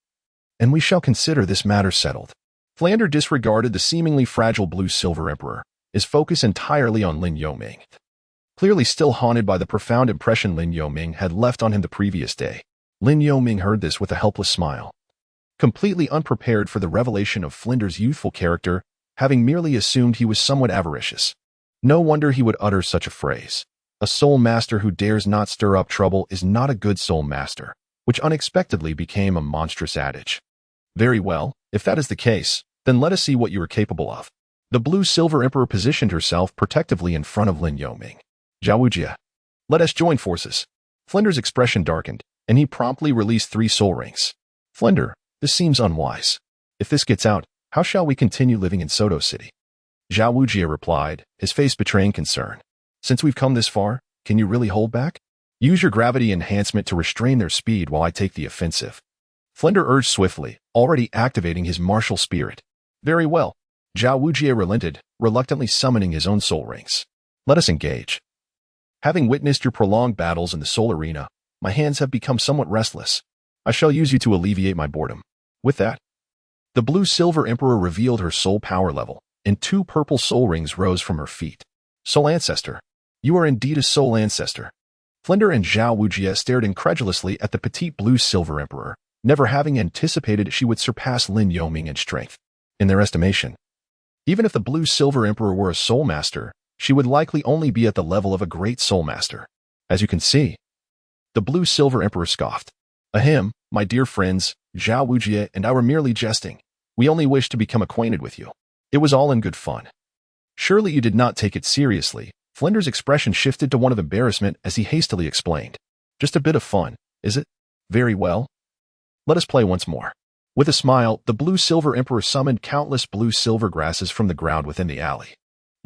A: and we shall consider this matter settled." Flander disregarded the seemingly fragile Blue-Silver Emperor, his focus entirely on Lin Yoming. Clearly still haunted by the profound impression Lin Yoming had left on him the previous day, Lin Yoming heard this with a helpless smile. Completely unprepared for the revelation of Flander's youthful character, having merely assumed he was somewhat avaricious. No wonder he would utter such a phrase. A soul master who dares not stir up trouble is not a good soul master, which unexpectedly became a monstrous adage. "Very well, if that is the case, then let us see what you are capable of." The Blue-Silver Emperor positioned herself protectively in front of Lin Yoming. "Zhao Wujia, let us join forces." Flander's expression darkened, and he promptly released 3 soul rings. "Flander, this seems unwise. If this gets out, how shall we continue living in Soto City?" Zhao Wujia replied, his face betraying concern. "Since we've come this far, can you really hold back? Use your gravity enhancement to restrain their speed while I take the offensive." Flander urged swiftly, already activating his martial spirit. "Very well." Zhao Wujia relented, reluctantly summoning his own soul rings. "Let us engage. Having witnessed your prolonged battles in the soul arena, my hands have become somewhat restless. I shall use you to alleviate my boredom." With that, the Blue-Silver Emperor revealed her soul power level, and 2 purple soul rings rose from her feet. "Soul Ancestor. You are indeed a soul ancestor." Flander and Zhao Wujia stared incredulously at the petite Blue-Silver Emperor, never having anticipated she would surpass Lin Yoming in strength. In their estimation, even if the Blue-Silver Emperor were a soul master, she would likely only be at the level of a great soul master. As you can see, the Blue-Silver Emperor scoffed. "Ahem, my dear friends, Zhao Wujia and I were merely jesting. We only wished to become acquainted with you. It was all in good fun." "Surely you did not take it seriously." Flander's expression shifted to one of embarrassment as he hastily explained. "Just a bit of fun, is it? Very well. Let us play once more." With a smile, the Blue-Silver Emperor summoned countless blue-silver grasses from the ground within the alley.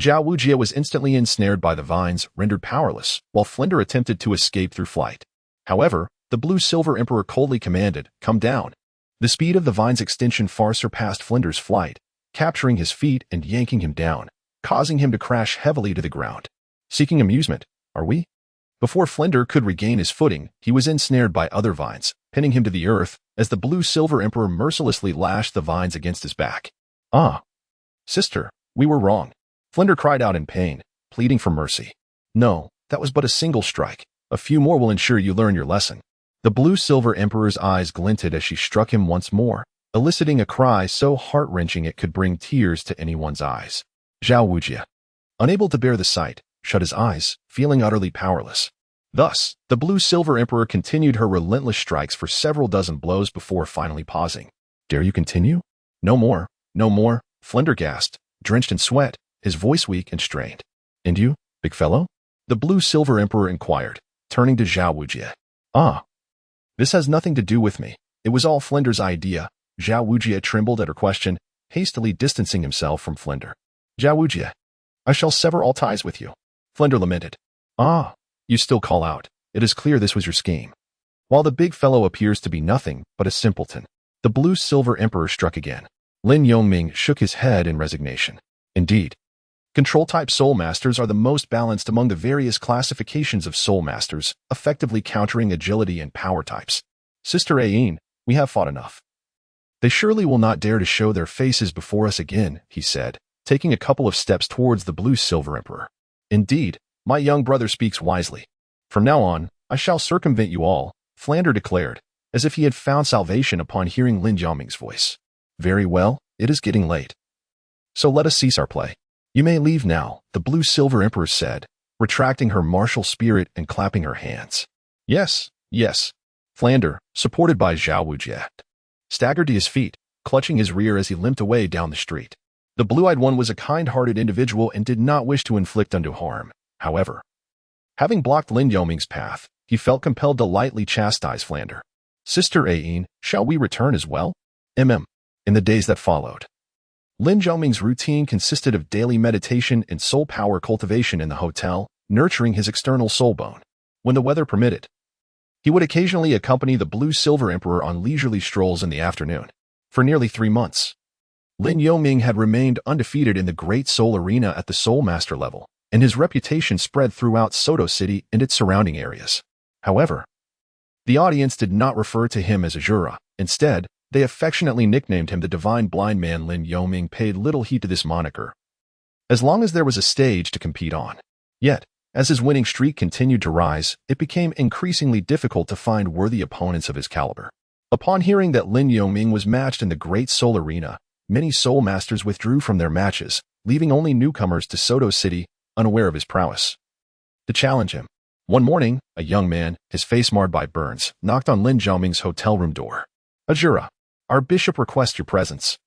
A: Zhao Wujia was instantly ensnared by the vines, rendered powerless, while Flander attempted to escape through flight. However, the Blue-Silver Emperor coldly commanded, "Come down." The speed of the vine's extension far surpassed Flander's flight, capturing his feet and yanking him down, causing him to crash heavily to the ground. "Seeking amusement, are we?" Before Flander could regain his footing, he was ensnared by other vines, pinning him to the earth, as the Blue-Silver Emperor mercilessly lashed the vines against his back. "Ah, sister, we were wrong." Flander cried out in pain, pleading for mercy. "No, that was but a single strike. A few more will ensure you learn your lesson." The Blue-Silver Emperor's eyes glinted as she struck him once more, eliciting a cry so heart-wrenching it could bring tears to anyone's eyes. Zhao Wujia, unable to bear the sight, shut his eyes, feeling utterly powerless. Thus, the Blue-Silver Emperor continued her relentless strikes for several dozen blows before finally pausing. "Dare you continue?" "No more, no more," Flander gasped, drenched in sweat, his voice weak and strained. "And you, big fellow?" the Blue-Silver Emperor inquired, turning to Zhao Wujia. "Ah, this has nothing to do with me. It was all Flander's idea." Zhao Wujia trembled at her question, hastily distancing himself from Flander. "Zhao Wujia, I shall sever all ties with you." Flander lamented. "Ah, you still call out. It is clear this was your scheme." While the big fellow appears to be nothing but a simpleton, the Blue-Silver Emperor struck again. Lin Yoming shook his head in resignation. Indeed, control-type soul masters are the most balanced among the various classifications of soul masters, effectively countering agility and power types. "Sister Ayin, we have fought enough. They surely will not dare to show their faces before us again," he said, taking a couple of steps towards the Blue-Silver Emperor. Indeed, my young brother speaks wisely. From now on, I shall circumvent you all, Flander declared, as if he had found salvation upon hearing Lin Yaoming's voice. Very well, it is getting late. So let us cease our play. You may leave now, the blue-silver emperor said, retracting her martial spirit and clapping her hands. Yes, yes. Flander, supported by Zhao Wujian, staggered to his feet, clutching his rear as he limped away down the street. The blue-eyed one was a kind-hearted individual and did not wish to inflict undue harm. However, having blocked Lin Yaoming's path, he felt compelled to lightly chastise Flander. Sister Aine, shall we return as well? In the days that followed, Lin Yaoming's routine consisted of daily meditation and soul power cultivation in the hotel, nurturing his external soul bone. When the weather permitted, he would occasionally accompany the blue-silver emperor on leisurely strolls in the afternoon. For nearly 3 months, Lin Yaoming had remained undefeated in the Great Soul Arena at the Soul Master level, and his reputation spread throughout Soto City and its surrounding areas. However, the audience did not refer to him as Azura. Instead, they affectionately nicknamed him the Divine Blind Man. Lin Yaoming paid little heed to this moniker, as long as there was a stage to compete on. Yet, as his winning streak continued to rise, it became increasingly difficult to find worthy opponents of his caliber. Upon hearing that Lin Yaoming was matched in the Great Soul Arena, many Soul Masters withdrew from their matches, leaving only newcomers to Soto City, unaware of his prowess. To challenge him, one morning, a young man, his face marred by burns, knocked on Lin Yaoming's hotel room door. Azura, our bishop requests your presence.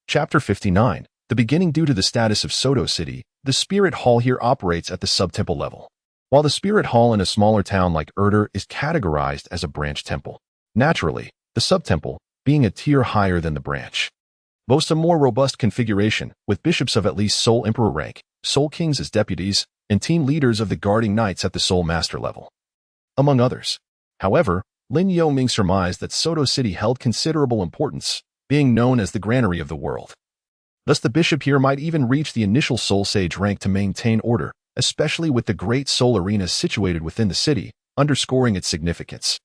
A: Chapter 59. The beginning. Due to the status of Soto City, the Spirit Hall here operates at the sub-temple level. While the Spirit Hall in a smaller town like Erder is categorized as a branch temple, naturally, the sub-temple, being a tier higher than the branch, boasts a more robust configuration, with bishops of at least Soul Emperor rank, Soul Kings as deputies, and team leaders of the Guarding Knights at the Soul Master level, among others. However, Lin Yaoming surmised that Soto City held considerable importance, being known as the granary of the world. Thus the bishop here might even reach the initial Soul Sage rank to maintain order, especially with the Great Soul Arena situated within the city, underscoring its significance.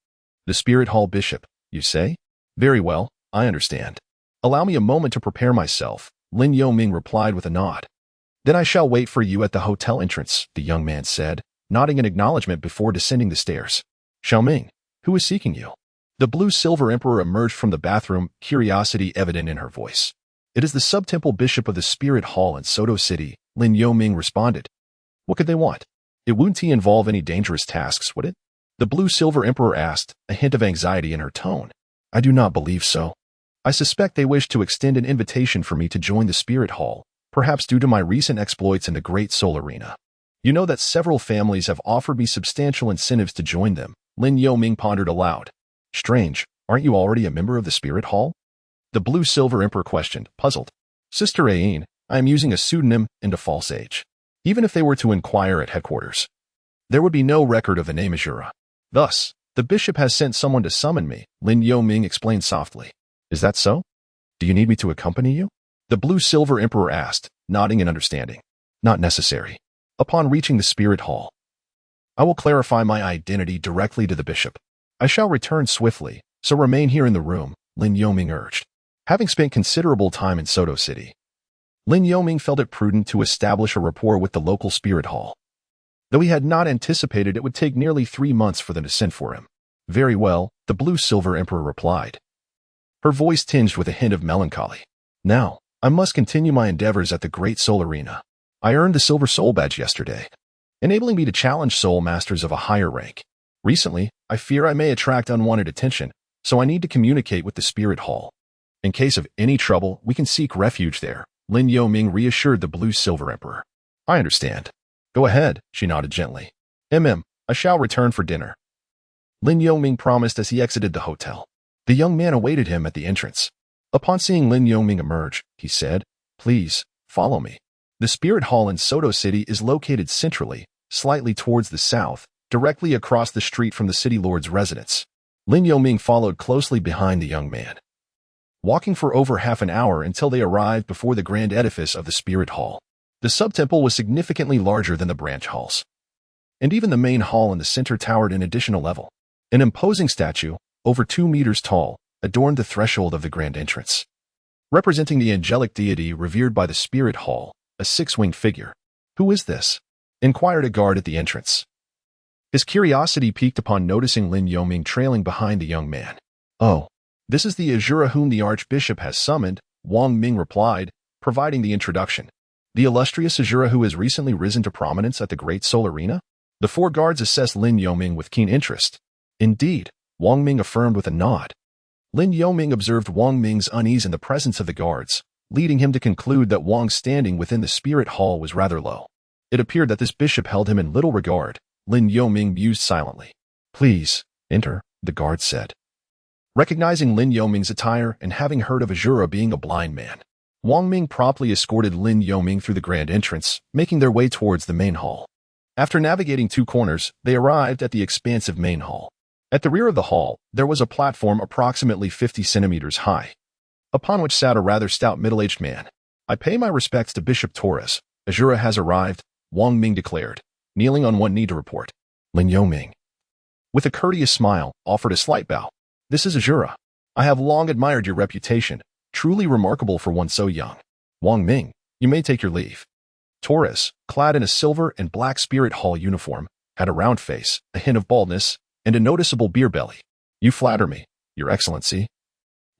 A: The Spirit Hall Bishop, you say? Very well, I understand. Allow me a moment to prepare myself, Lin Yaoming replied with a nod. Then I shall wait for you at the hotel entrance, the young man said, nodding in acknowledgement before descending the stairs. Xiaoming, who is seeking you? The blue-silver emperor emerged from the bathroom, curiosity evident in her voice. It is the sub-temple bishop of the Spirit Hall in Soto City, Lin Yaoming responded. What could they want? It wouldn't involve any dangerous tasks, would it? The blue-silver emperor asked, a hint of anxiety in her tone. I do not believe so. I suspect they wish to extend an invitation for me to join the Spirit Hall, perhaps due to my recent exploits in the Great Soul Arena. You know that several families have offered me substantial incentives to join them, Lin Yaoming pondered aloud. Strange, aren't you already a member of the Spirit Hall? The blue-silver emperor questioned, puzzled. Sister Aine, I am using a pseudonym and a false age. Even if they were to inquire at headquarters, there would be no record of the name Azura. Thus, the bishop has sent someone to summon me, Lin Yaoming explained softly. Is that so? Do you need me to accompany you? The blue-silver emperor asked, nodding in understanding. Not necessary. Upon reaching the Spirit Hall, I will clarify my identity directly to the bishop. I shall return swiftly, so remain here in the room, Lin Yaoming urged. Having spent considerable time in Soto City, Lin Yaoming felt it prudent to establish a rapport with the local Spirit Hall, though he had not anticipated it would take nearly 3 months for them to send for him. Very well, the blue-silver emperor replied, her voice tinged with a hint of melancholy. Now, I must continue my endeavors at the Great Soul Arena. I earned the Silver Soul Badge yesterday, enabling me to challenge Soul Masters of a higher rank. Recently, I fear I may attract unwanted attention, so I need to communicate with the Spirit Hall. In case of any trouble, we can seek refuge there, Lin Yaoming reassured the blue-silver emperor. I understand. Go ahead, she nodded gently. I shall return for dinner. Lin Yaoming promised as he exited the hotel. The young man awaited him at the entrance. Upon seeing Lin Yaoming emerge, he said, Please, follow me. The Spirit Hall in Soto City is located centrally, slightly towards the south, directly across the street from the city lord's residence. Lin Yaoming followed closely behind the young man, walking for over half an hour until they arrived before the grand edifice of the Spirit Hall. The sub-temple was significantly larger than the branch halls, and even the main hall in the center towered an additional level. An imposing statue, over 2 meters tall, adorned the threshold of the grand entrance, representing the angelic deity revered by the Spirit Hall, a 6-winged figure. Who is this? inquired a guard at the entrance. His curiosity piqued upon noticing Lin Yoming trailing behind the young man. "Oh, this is the Azura whom the Archbishop has summoned," Wang Ming replied, providing the introduction. "The illustrious Azura who has recently risen to prominence at the Great Soul Arena?" The four guards assessed Lin Yoming with keen interest. "Indeed," Wang Ming affirmed with a nod. Lin Yoming observed Wang Ming's unease in the presence of the guards, leading him to conclude that Wang's standing within the spirit hall was rather low. It appeared that this bishop held him in little regard. Lin Yoming mused silently. "Please, enter," the guard said. Recognizing Lin Yoming's attire and having heard of Azura being a blind man, Wang Ming promptly escorted Lin Yoming through the grand entrance, making their way towards the main hall. After navigating two corners, they arrived at the expansive main hall. At the rear of the hall, there was a platform approximately 50 centimeters high, upon which sat a rather stout middle-aged man. "I pay my respects to Bishop Torres. Azura has arrived," Wang Ming declared, kneeling on one knee to report. Lin Yoming, with a courteous smile, offered a slight bow. "This is Azura. I have long admired your reputation, truly remarkable for one so young. Wang Ming, you may take your leave." Torres, clad in a silver and black spirit hall uniform, had a round face, a hint of baldness, and a noticeable beer belly. "You flatter me, Your Excellency."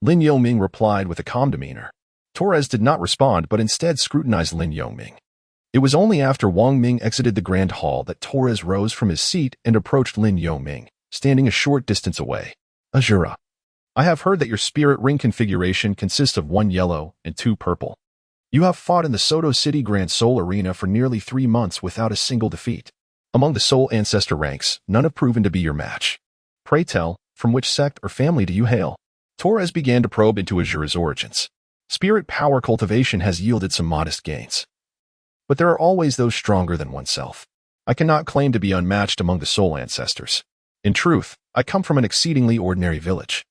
A: Lin Yoming replied with a calm demeanor. Torres did not respond but instead scrutinized Lin Yoming. It was only after Wang Ming exited the grand hall that Torres rose from his seat and approached Lin Yoming, standing a short distance away. "Azura, I have heard that your spirit ring configuration consists of 1 yellow and 2 purple. You have fought in the Soto City Grand Soul Arena for nearly 3 months without a single defeat. Among the Soul Ancestor ranks, none have proven to be your match. Pray tell, from which sect or family do you hail?" Torres began to probe into Azura's origins. Spirit power cultivation has yielded some modest gains, but there are always those stronger than oneself. I cannot claim to be unmatched among the Soul Ancestors. In truth, I come from an exceedingly ordinary village,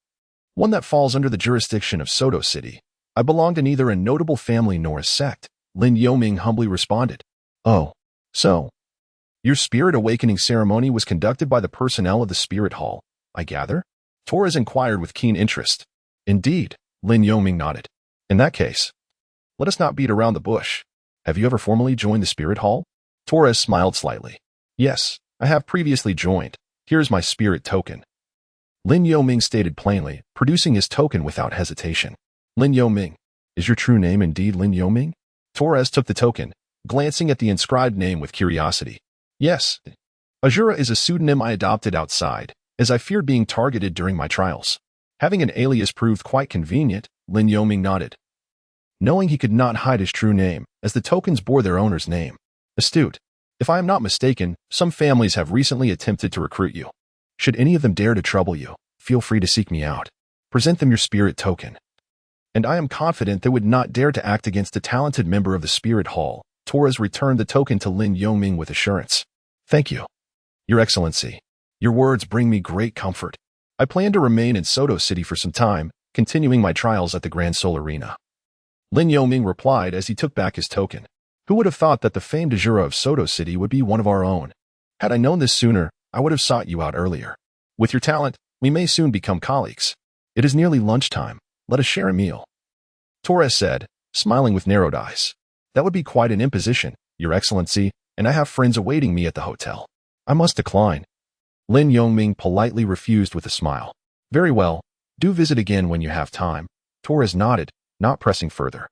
A: one that falls under the jurisdiction of Soto City. I belong to neither a notable family nor a sect," Lin Yoming humbly responded. "Oh, so your spirit awakening ceremony was conducted by the personnel of the Spirit Hall, I gather?" Torres inquired with keen interest. "Indeed," Lin Yoming nodded. "In that case, let us not beat around the bush. Have you ever formally joined the Spirit Hall?" Torres smiled slightly. "Yes, I have previously joined. Here's my spirit token." Lin Yoming stated plainly, producing his token without hesitation. "Lin Yoming, is your true name indeed Lin Yoming?" Torres took the token, glancing at the inscribed name with curiosity. "Yes. Azura is a pseudonym I adopted outside, as I feared being targeted during my trials. Having an alias proved quite convenient," Lin Yoming nodded, knowing he could not hide his true name, as the tokens bore their owner's name. "Astute. If I am not mistaken, some families have recently attempted to recruit you. Should any of them dare to trouble you, feel free to seek me out. Present them your spirit token, and I am confident they would not dare to act against a talented member of the Spirit Hall." Torres returned the token to Lin Yoming with assurance. "Thank you, Your Excellency. Your words bring me great comfort. I plan to remain in Soto City for some time, continuing my trials at the Grand Soul Arena." Lin Yoming replied as he took back his token. "Who would have thought that the famed Azura of Soto City would be one of our own? Had I known this sooner, I would have sought you out earlier. With your talent, we may soon become colleagues. It is nearly lunchtime. Let us share a meal," Torres said, smiling with narrowed eyes. "That would be quite an imposition, Your Excellency, and I have friends awaiting me at the hotel. I must decline." Lin Yoming politely refused with a smile. "Very well, do visit again when you have time." Torres nodded, not pressing further,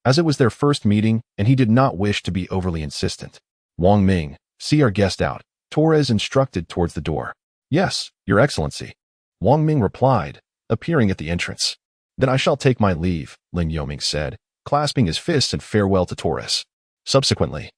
A: as it was their first meeting and he did not wish to be overly insistent. "Wang Ming, see our guest out," Torres instructed towards the door. "Yes, Your Excellency," Wang Ming replied, appearing at the entrance. "Then I shall take my leave," Lin Yoming said, clasping his fists in farewell to Torres. Subsequently,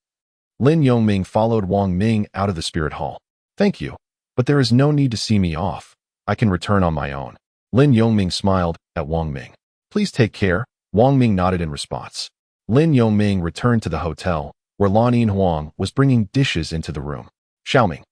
A: Lin Yoming followed Wang Ming out of the Spirit Hall. "Thank you, but there is no need to see me off. I can return on my own." Lin Yoming smiled at Wang Ming. "Please take care." Wang Ming nodded in response. Lin Yoming returned to the hotel, where Lanyin Huang was bringing dishes into the room. "Xiaoming,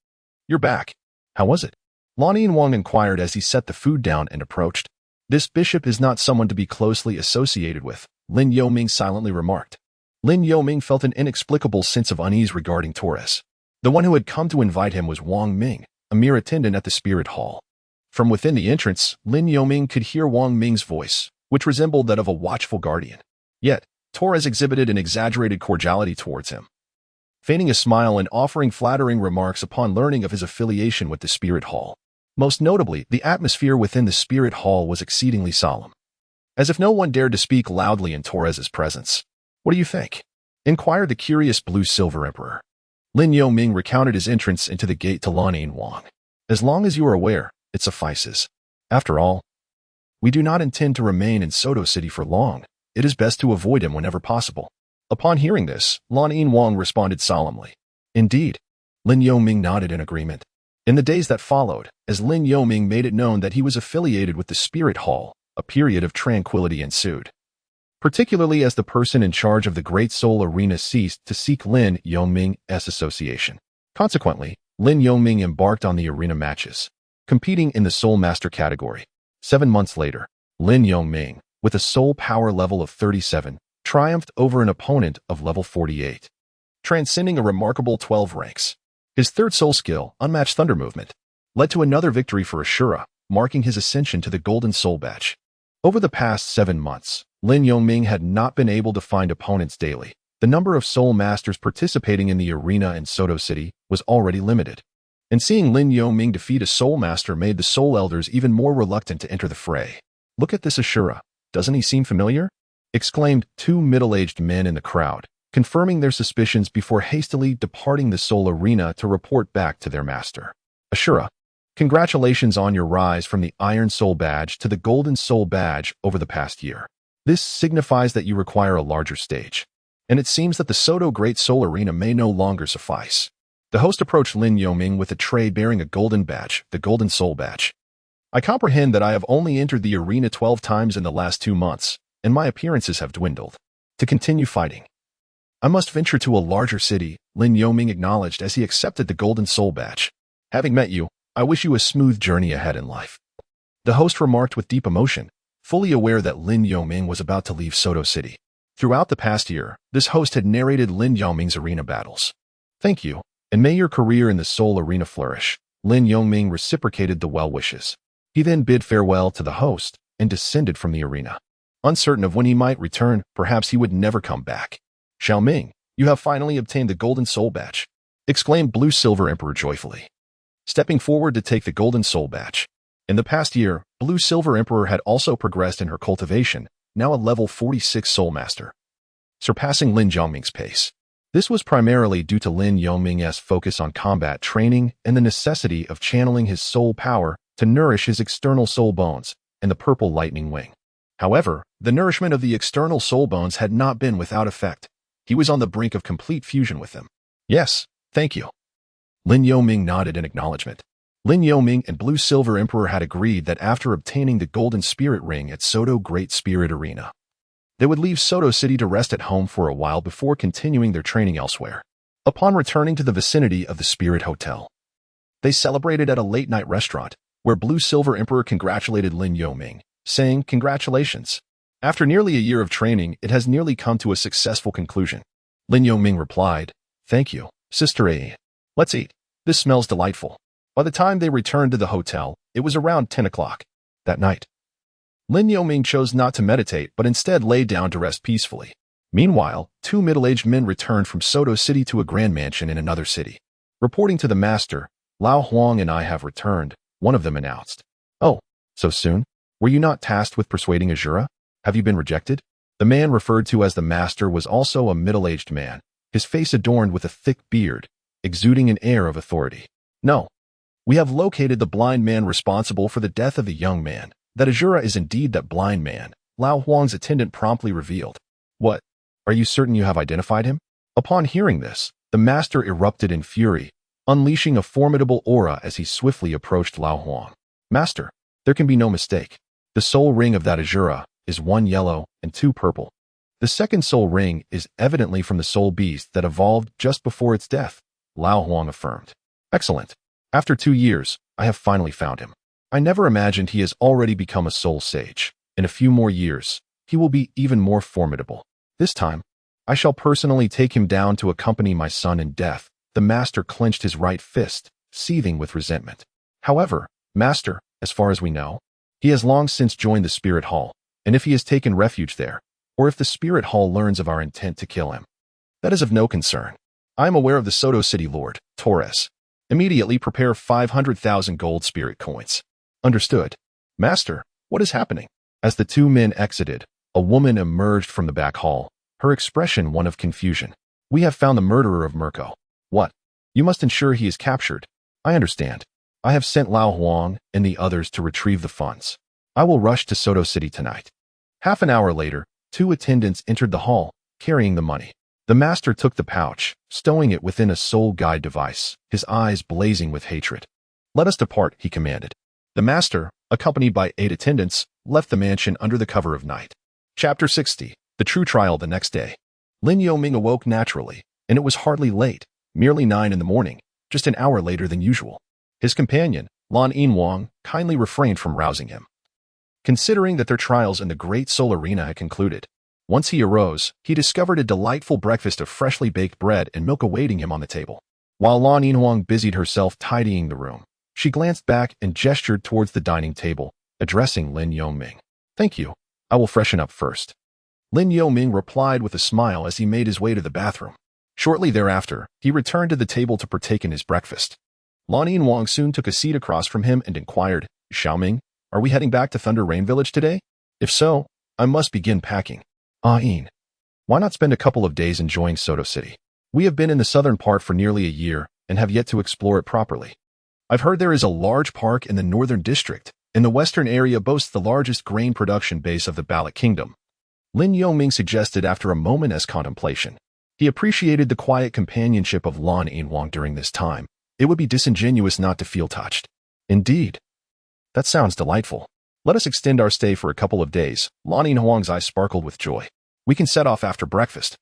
A: you're back. How was it?" Lanyin Huang inquired as he set the food down and approached. "This bishop is not someone to be closely associated with," Lin Yoming silently remarked. Lin Yoming felt an inexplicable sense of unease regarding Torres. The one who had come to invite him was Wang Ming, a mere attendant at the Spirit Hall. From within the entrance, Lin Yoming could hear Wang Ming's voice, which resembled that of a watchful guardian. Yet, Torres exhibited an exaggerated cordiality towards him. feigning a smile and offering flattering remarks upon learning of his affiliation with the Spirit Hall. Most notably, the atmosphere within the Spirit Hall was exceedingly solemn, as if no one dared to speak loudly in Torres's presence. "What do you think?" inquired the curious blue-silver emperor. Lin Yoming recounted his entrance into the gate to Lan Wang. "As long as you are aware, it suffices. After all, we do not intend to remain in Soto City for long. It is best to avoid him whenever possible." Upon hearing this, Lan Wang responded solemnly. "Indeed." Lin Yoming nodded in agreement. In the days that followed, as Lin Yoming made it known that he was affiliated with the Spirit Hall, a period of tranquility ensued. Particularly as the person in charge of the Great Soul Arena ceased to seek Lin Yoming's association. Consequently, Lin Yoming embarked on the arena matches, competing in the Soul Master category. 7 months later, Lin Yoming, with a soul power level of 37, triumphed over an opponent of level 48, transcending a remarkable 12 ranks. His third soul skill, Unmatched Thunder Movement, led to another victory for Ashura, marking his ascension to the Golden Soul Badge. Over the past 7 months, Lin Yoming had not been able to find opponents daily. The number of Soul Masters participating in the arena in Soto City was already limited. And seeing Lin Yoming defeat a Soul Master made the Soul Elders even more reluctant to enter the fray. "Look at this Ashura. Doesn't he seem familiar?" exclaimed 2 middle-aged men in the crowd, confirming their suspicions before hastily departing the Soul Arena to report back to their master. "Ashura, congratulations on your rise from the Iron Soul Badge to the Golden Soul Badge over the past year. This signifies that you require a larger stage, and it seems that the Soto Great Soul Arena may no longer suffice." The host approached Lin Yoming with a tray bearing a golden badge, the Golden Soul Badge. "I comprehend that I have only entered the arena 12 times in the last 2 months, and my appearances have dwindled. To continue fighting, I must venture to a larger city," Lin Yoming acknowledged as he accepted the Golden Soul Badge. "Having met you, I wish you a smooth journey ahead in life," the host remarked with deep emotion, fully aware that Lin Yoming was about to leave Soto City. Throughout the past year, this host had narrated Lin Yoming's arena battles. "Thank you, and may your career in the Soul Arena flourish." Lin Yoming reciprocated the well wishes. He then bid farewell to the host and descended from the arena. Uncertain of when he might return, perhaps he would never come back. "Xiaoming, you have finally obtained the Golden Soul Badge," exclaimed Blue-Silver Emperor joyfully, stepping forward to take the Golden Soul Badge. In the past year, Blue-Silver Emperor had also progressed in her cultivation, now a level 46 Soul Master, surpassing Lin Yoming's pace. This was primarily due to Lin Yoming's focus on combat training and the necessity of channeling his soul power to nourish his external soul bones and the purple lightning wing. However, the nourishment of the external soul bones had not been without effect. He was on the brink of complete fusion with them. "Yes, thank you." Lin Yoming nodded in acknowledgement. Lin Yoming and Blue-Silver Emperor had agreed that after obtaining the Golden Spirit Ring at Soto Great Spirit Arena, they would leave Soto City to rest at home for a while before continuing their training elsewhere. Upon returning to the vicinity of the Spirit Hotel, they celebrated at a late-night restaurant, where Blue-Silver Emperor congratulated Lin Yoming, saying, "Congratulations. After nearly a year of training, it has nearly come to a successful conclusion." Lin Yoming replied, "Thank you, Sister A. Let's eat. This smells delightful." By the time they returned to the hotel, it was around 10 o'clock. That night, Lin Yoming chose not to meditate but instead lay down to rest peacefully. Meanwhile, 2 middle-aged men returned from Soto City to a grand mansion in another city. Reporting to the master, "Lao Huang and I have returned," one of them announced. "Oh, so soon? Were you not tasked with persuading Ashura? Have you been rejected?" The man referred to as the master was also a middle-aged man, his face adorned with a thick beard, exuding an air of authority. "No. We have located the blind man responsible for the death of the young man. That Ashura is indeed that blind man," Lao Huang's attendant promptly revealed. "What? Are you certain you have identified him?" Upon hearing this, the master erupted in fury, unleashing a formidable aura as he swiftly approached Lao Huang. "Master, there can be no mistake. The soul ring of that Ashura is 1 yellow and 2 purple. The second soul ring is evidently from the soul beast that evolved just before its death," Lao Huang affirmed. "Excellent. After 2 years, I have finally found him. I never imagined he has already become a soul sage. In a few more years, he will be even more formidable. This time, I shall personally take him down to accompany my son in death." The master clenched his right fist, seething with resentment. "However, master, as far as we know, he has long since joined the Spirit Hall, and if he has taken refuge there, or if the Spirit Hall learns of our intent to kill him, that is of no concern. I am aware of the Soto City Lord, Torres. Immediately prepare 500,000 gold spirit coins. Understood. Master, what is happening? As the two men exited, a woman emerged from the back hall, her expression one of confusion. We have found the murderer of Mirko. What? You must ensure he is captured. I understand. I have sent Lao Huang and the others to retrieve the funds. I will rush to Soto City tonight. Half an hour later, two attendants entered the hall, carrying the money. The master took the pouch, stowing it within a soul guide device, his eyes blazing with hatred. Let us depart, he commanded. The master, accompanied by 8 attendants, left the mansion under the cover of night. Chapter 60. The True Trial the next day. Lin Yoming awoke naturally, and it was hardly late, merely 9 in the morning, just an hour later than usual. His companion, Lan Yinhuang, kindly refrained from rousing him, considering that their trials in the Great Soul Arena had concluded. Once he arose, he discovered a delightful breakfast of freshly baked bread and milk awaiting him on the table. While Lan Yinhuang busied herself tidying the room, she glanced back and gestured towards the dining table, addressing Lin Yoming. Thank you. I will freshen up first. Lin Yoming replied with a smile as he made his way to the bathroom. Shortly thereafter, he returned to the table to partake in his breakfast. Lan Yinhuang soon took a seat across from him and inquired, Xiaoming, are we heading back to Thunder Rain Village today? If so, I must begin packing. Yin. Why not spend a couple of days enjoying Soto City? We have been in the southern part for nearly a year and have yet to explore it properly. I've heard there is a large park in the northern district, and the western area boasts the largest grain production base of the Baloch Kingdom. Lin Yoming suggested after a moment's contemplation. He appreciated the quiet companionship of Lan Yinhuang during this time. It would be disingenuous not to feel touched. Indeed. That sounds delightful. Let us extend our stay for a couple of days. Lan Yinhuang's eyes sparkled with joy. We can set off after breakfast.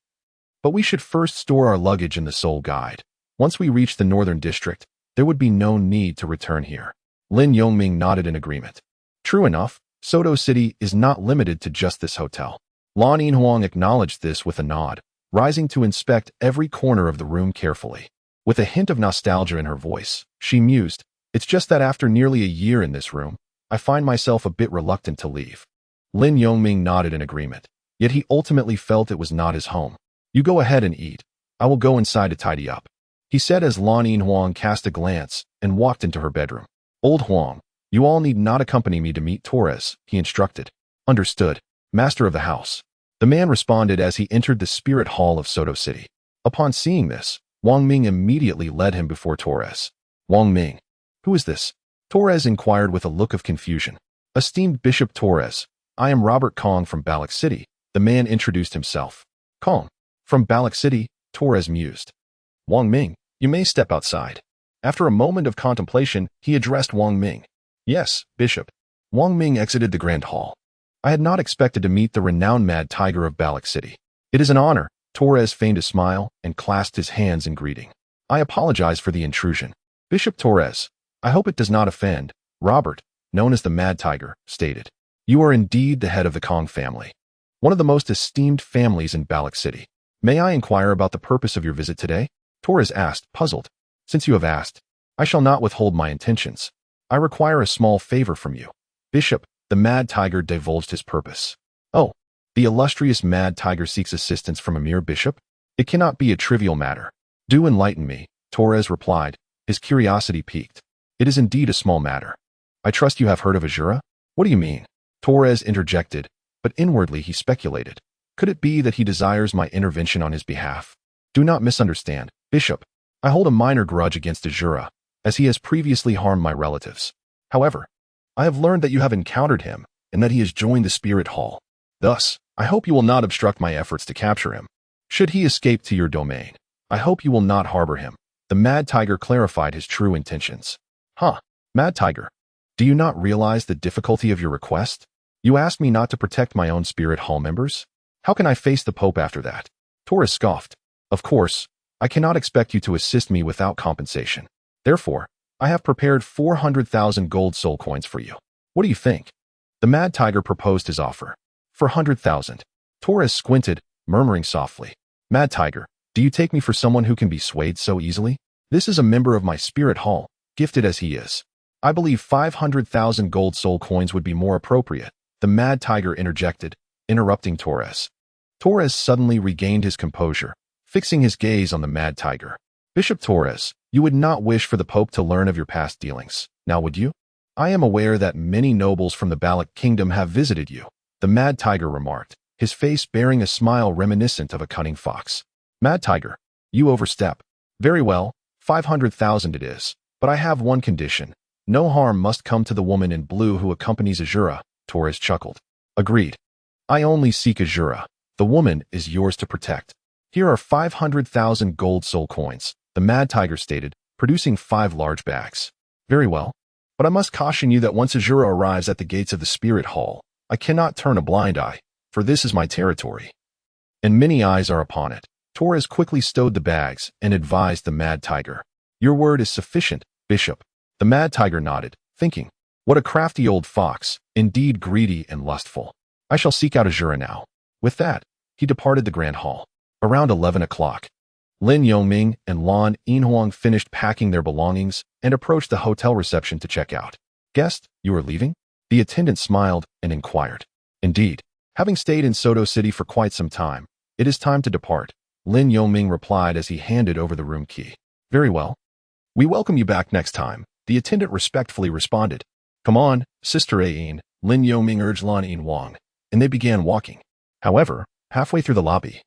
A: But we should first store our luggage in the Soul Guide. Once we reach the northern district, there would be no need to return here. Lin Yoming nodded in agreement. True enough, Soto City is not limited to just this hotel. Lan Yinhuang acknowledged this with a nod, rising to inspect every corner of the room carefully. With a hint of nostalgia in her voice, she mused, it's just that after nearly a year in this room, I find myself a bit reluctant to leave. Lin Yoming nodded in agreement, yet he ultimately felt it was not his home. You go ahead and eat. I will go inside to tidy up, he said as Lan Yinhuang cast a glance and walked into her bedroom. Old Huang, you all need not accompany me to meet Torres, he instructed. Understood, master of the house. The man responded as he entered the spirit hall of Soto City. Upon seeing this, Wang Ming immediately led him before Torres. Wang Ming. Who is this? Torres inquired with a look of confusion. Esteemed Bishop Torres, I am Robert Kong from Baloch City. The man introduced himself. Kong. From Baloch City, Torres mused. Wang Ming, you may step outside. After a moment of contemplation, he addressed Wang Ming. Yes, Bishop. Wang Ming exited the grand hall. I had not expected to meet the renowned Mad Tiger of Baloch City. It is an honor. Torres feigned a smile and clasped his hands in greeting. I apologize for the intrusion. Bishop Torres, I hope it does not offend. Robert, known as the Mad Tiger, stated. You are indeed the head of the Kong family, one of the most esteemed families in Baloch City. May I inquire about the purpose of your visit today? Torres asked, puzzled. Since you have asked, I shall not withhold my intentions. I require a small favor from you. Bishop, the Mad Tiger divulged his purpose. Oh, the illustrious Mad Tiger seeks assistance from a mere bishop? It cannot be a trivial matter. Do enlighten me, Torres replied, his curiosity piqued. It is indeed a small matter. I trust you have heard of Azura? What do you mean? Torres interjected, but inwardly he speculated. Could it be that he desires my intervention on his behalf? Do not misunderstand, Bishop. I hold a minor grudge against Azura, as he has previously harmed my relatives. However, I have learned that you have encountered him and that he has joined the Spirit Hall. Thus, I hope you will not obstruct my efforts to capture him. Should he escape to your domain, I hope you will not harbor him. The Mad Tiger clarified his true intentions. Mad Tiger, do you not realize the difficulty of your request? You asked me not to protect my own Spirit Hall members? How can I face the Pope after that? Torres scoffed. Of course, I cannot expect you to assist me without compensation. Therefore, I have prepared 400,000 gold soul coins for you. What do you think? The Mad Tiger proposed his offer. 400,000. Torres squinted, murmuring softly. Mad Tiger, do you take me for someone who can be swayed so easily? This is a member of my Spirit Hall, gifted as he is. I believe 500,000 gold soul coins would be more appropriate. The Mad Tiger interjected, interrupting Torres. Torres suddenly regained his composure, fixing his gaze on the mad tiger. Bishop Torres, you would not wish for the Pope to learn of your past dealings, now would you? I am aware that many nobles from the Baloch kingdom have visited you, the mad tiger remarked, his face bearing a smile reminiscent of a cunning fox. Mad tiger, you overstep. Very well, 500,000 it is, but I have one condition. No harm must come to the woman in blue who accompanies Azura, Torres chuckled. Agreed. I only seek Azura. The woman is yours to protect. Here are 500,000 gold soul coins, the mad tiger stated, producing 5 large bags. Very well. But I must caution you that once Azura arrives at the gates of the spirit hall, I cannot turn a blind eye, for this is my territory. And many eyes are upon it. Torres quickly stowed the bags and advised the mad tiger. Your word is sufficient, Bishop. The mad tiger nodded, thinking, what a crafty old fox, indeed greedy and lustful. I shall seek out Azura now. With that, he departed the grand hall. Around 11 o'clock, Lin Yongming and Lan Yinhuang finished packing their belongings and approached the hotel reception to check out. Guest, you are leaving? The attendant smiled and inquired. Indeed, having stayed in Soto City for quite some time, it is time to depart, Lin Yongming replied as he handed over the room key. Very well. We welcome you back next time, the attendant respectfully responded. Come on, Sister Ayin, Lin Yongming urged Lan Yinhuang, and they began walking. However, halfway through the lobby,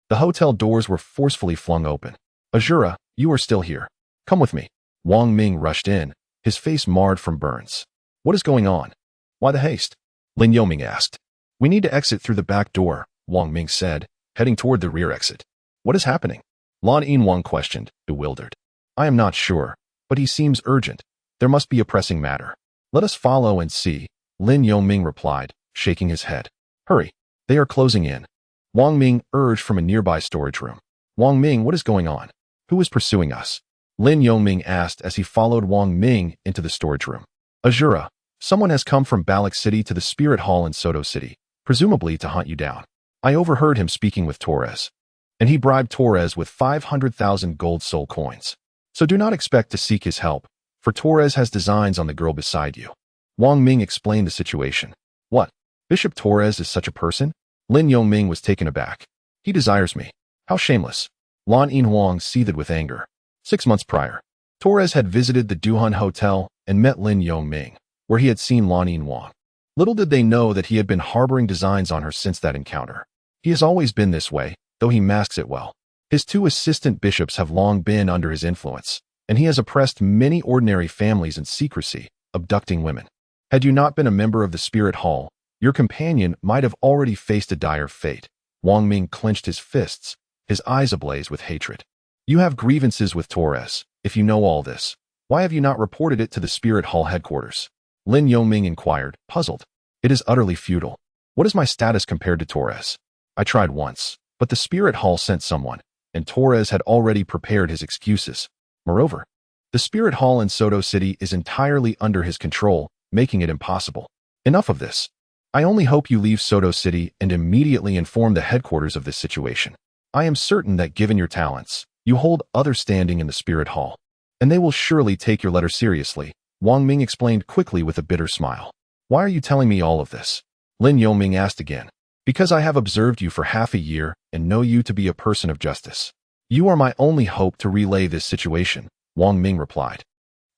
A: the hotel doors were forcefully flung open. Azura, you are still here. Come with me. Wang Ming rushed in, his face marred from burns. What is going on? Why the haste? Lin Yongming asked. We need to exit through the back door, Wang Ming said, heading toward the rear exit. What is happening? Lan Yinhuang questioned, bewildered. I am not sure, but he seems urgent. There must be a pressing matter. Let us follow and see, Lin Yongming replied, shaking his head. Hurry. They are closing in. Wang Ming urged from a nearby storage room. Wang Ming, what is going on? Who is pursuing us? Lin Yongming asked as he followed Wang Ming into the storage room. Azura, someone has come from Baloch City to the Spirit Hall in Soto City, presumably to hunt you down. I overheard him speaking with Torres, and he bribed Torres with 500,000 gold soul coins. So do not expect to seek his help, for Torres has designs on the girl beside you. Wang Ming explained the situation. What? Bishop Torres is such a person? Lin Yongming was taken aback. He desires me. How shameless. Lan Yinhuang seethed with anger. 6 months prior, Torres had visited the Duhan Hotel and met Lin Yongming, where he had seen Lan Yinhuang. Little did they know that he had been harboring designs on her since that encounter. He has always been this way, though he masks it well. His 2 assistant bishops have long been under his influence, and he has oppressed many ordinary families in secrecy, abducting women. Had you not been a member of the Spirit Hall, your companion might have already faced a dire fate. Wang Ming clenched his fists, his eyes ablaze with hatred. You have grievances with Torres. If you know all this, why have you not reported it to the Spirit Hall headquarters? Lin Yongming inquired, puzzled. It is utterly futile. What is my status compared to Torres? I tried once, but the Spirit Hall sent someone, and Torres had already prepared his excuses. Moreover, the Spirit Hall in Soto City is entirely under his control, making it impossible. Enough of this. I only hope you leave Soto City and immediately inform the headquarters of this situation. I am certain that given your talents, you hold other standing in the Spirit Hall, and they will surely take your letter seriously, Wang Ming explained quickly with a bitter smile. Why are you telling me all of this? Lin Yongming asked again. Because I have observed you for half a year and know you to be a person of justice. You are my only hope to relay this situation, Wang Ming replied,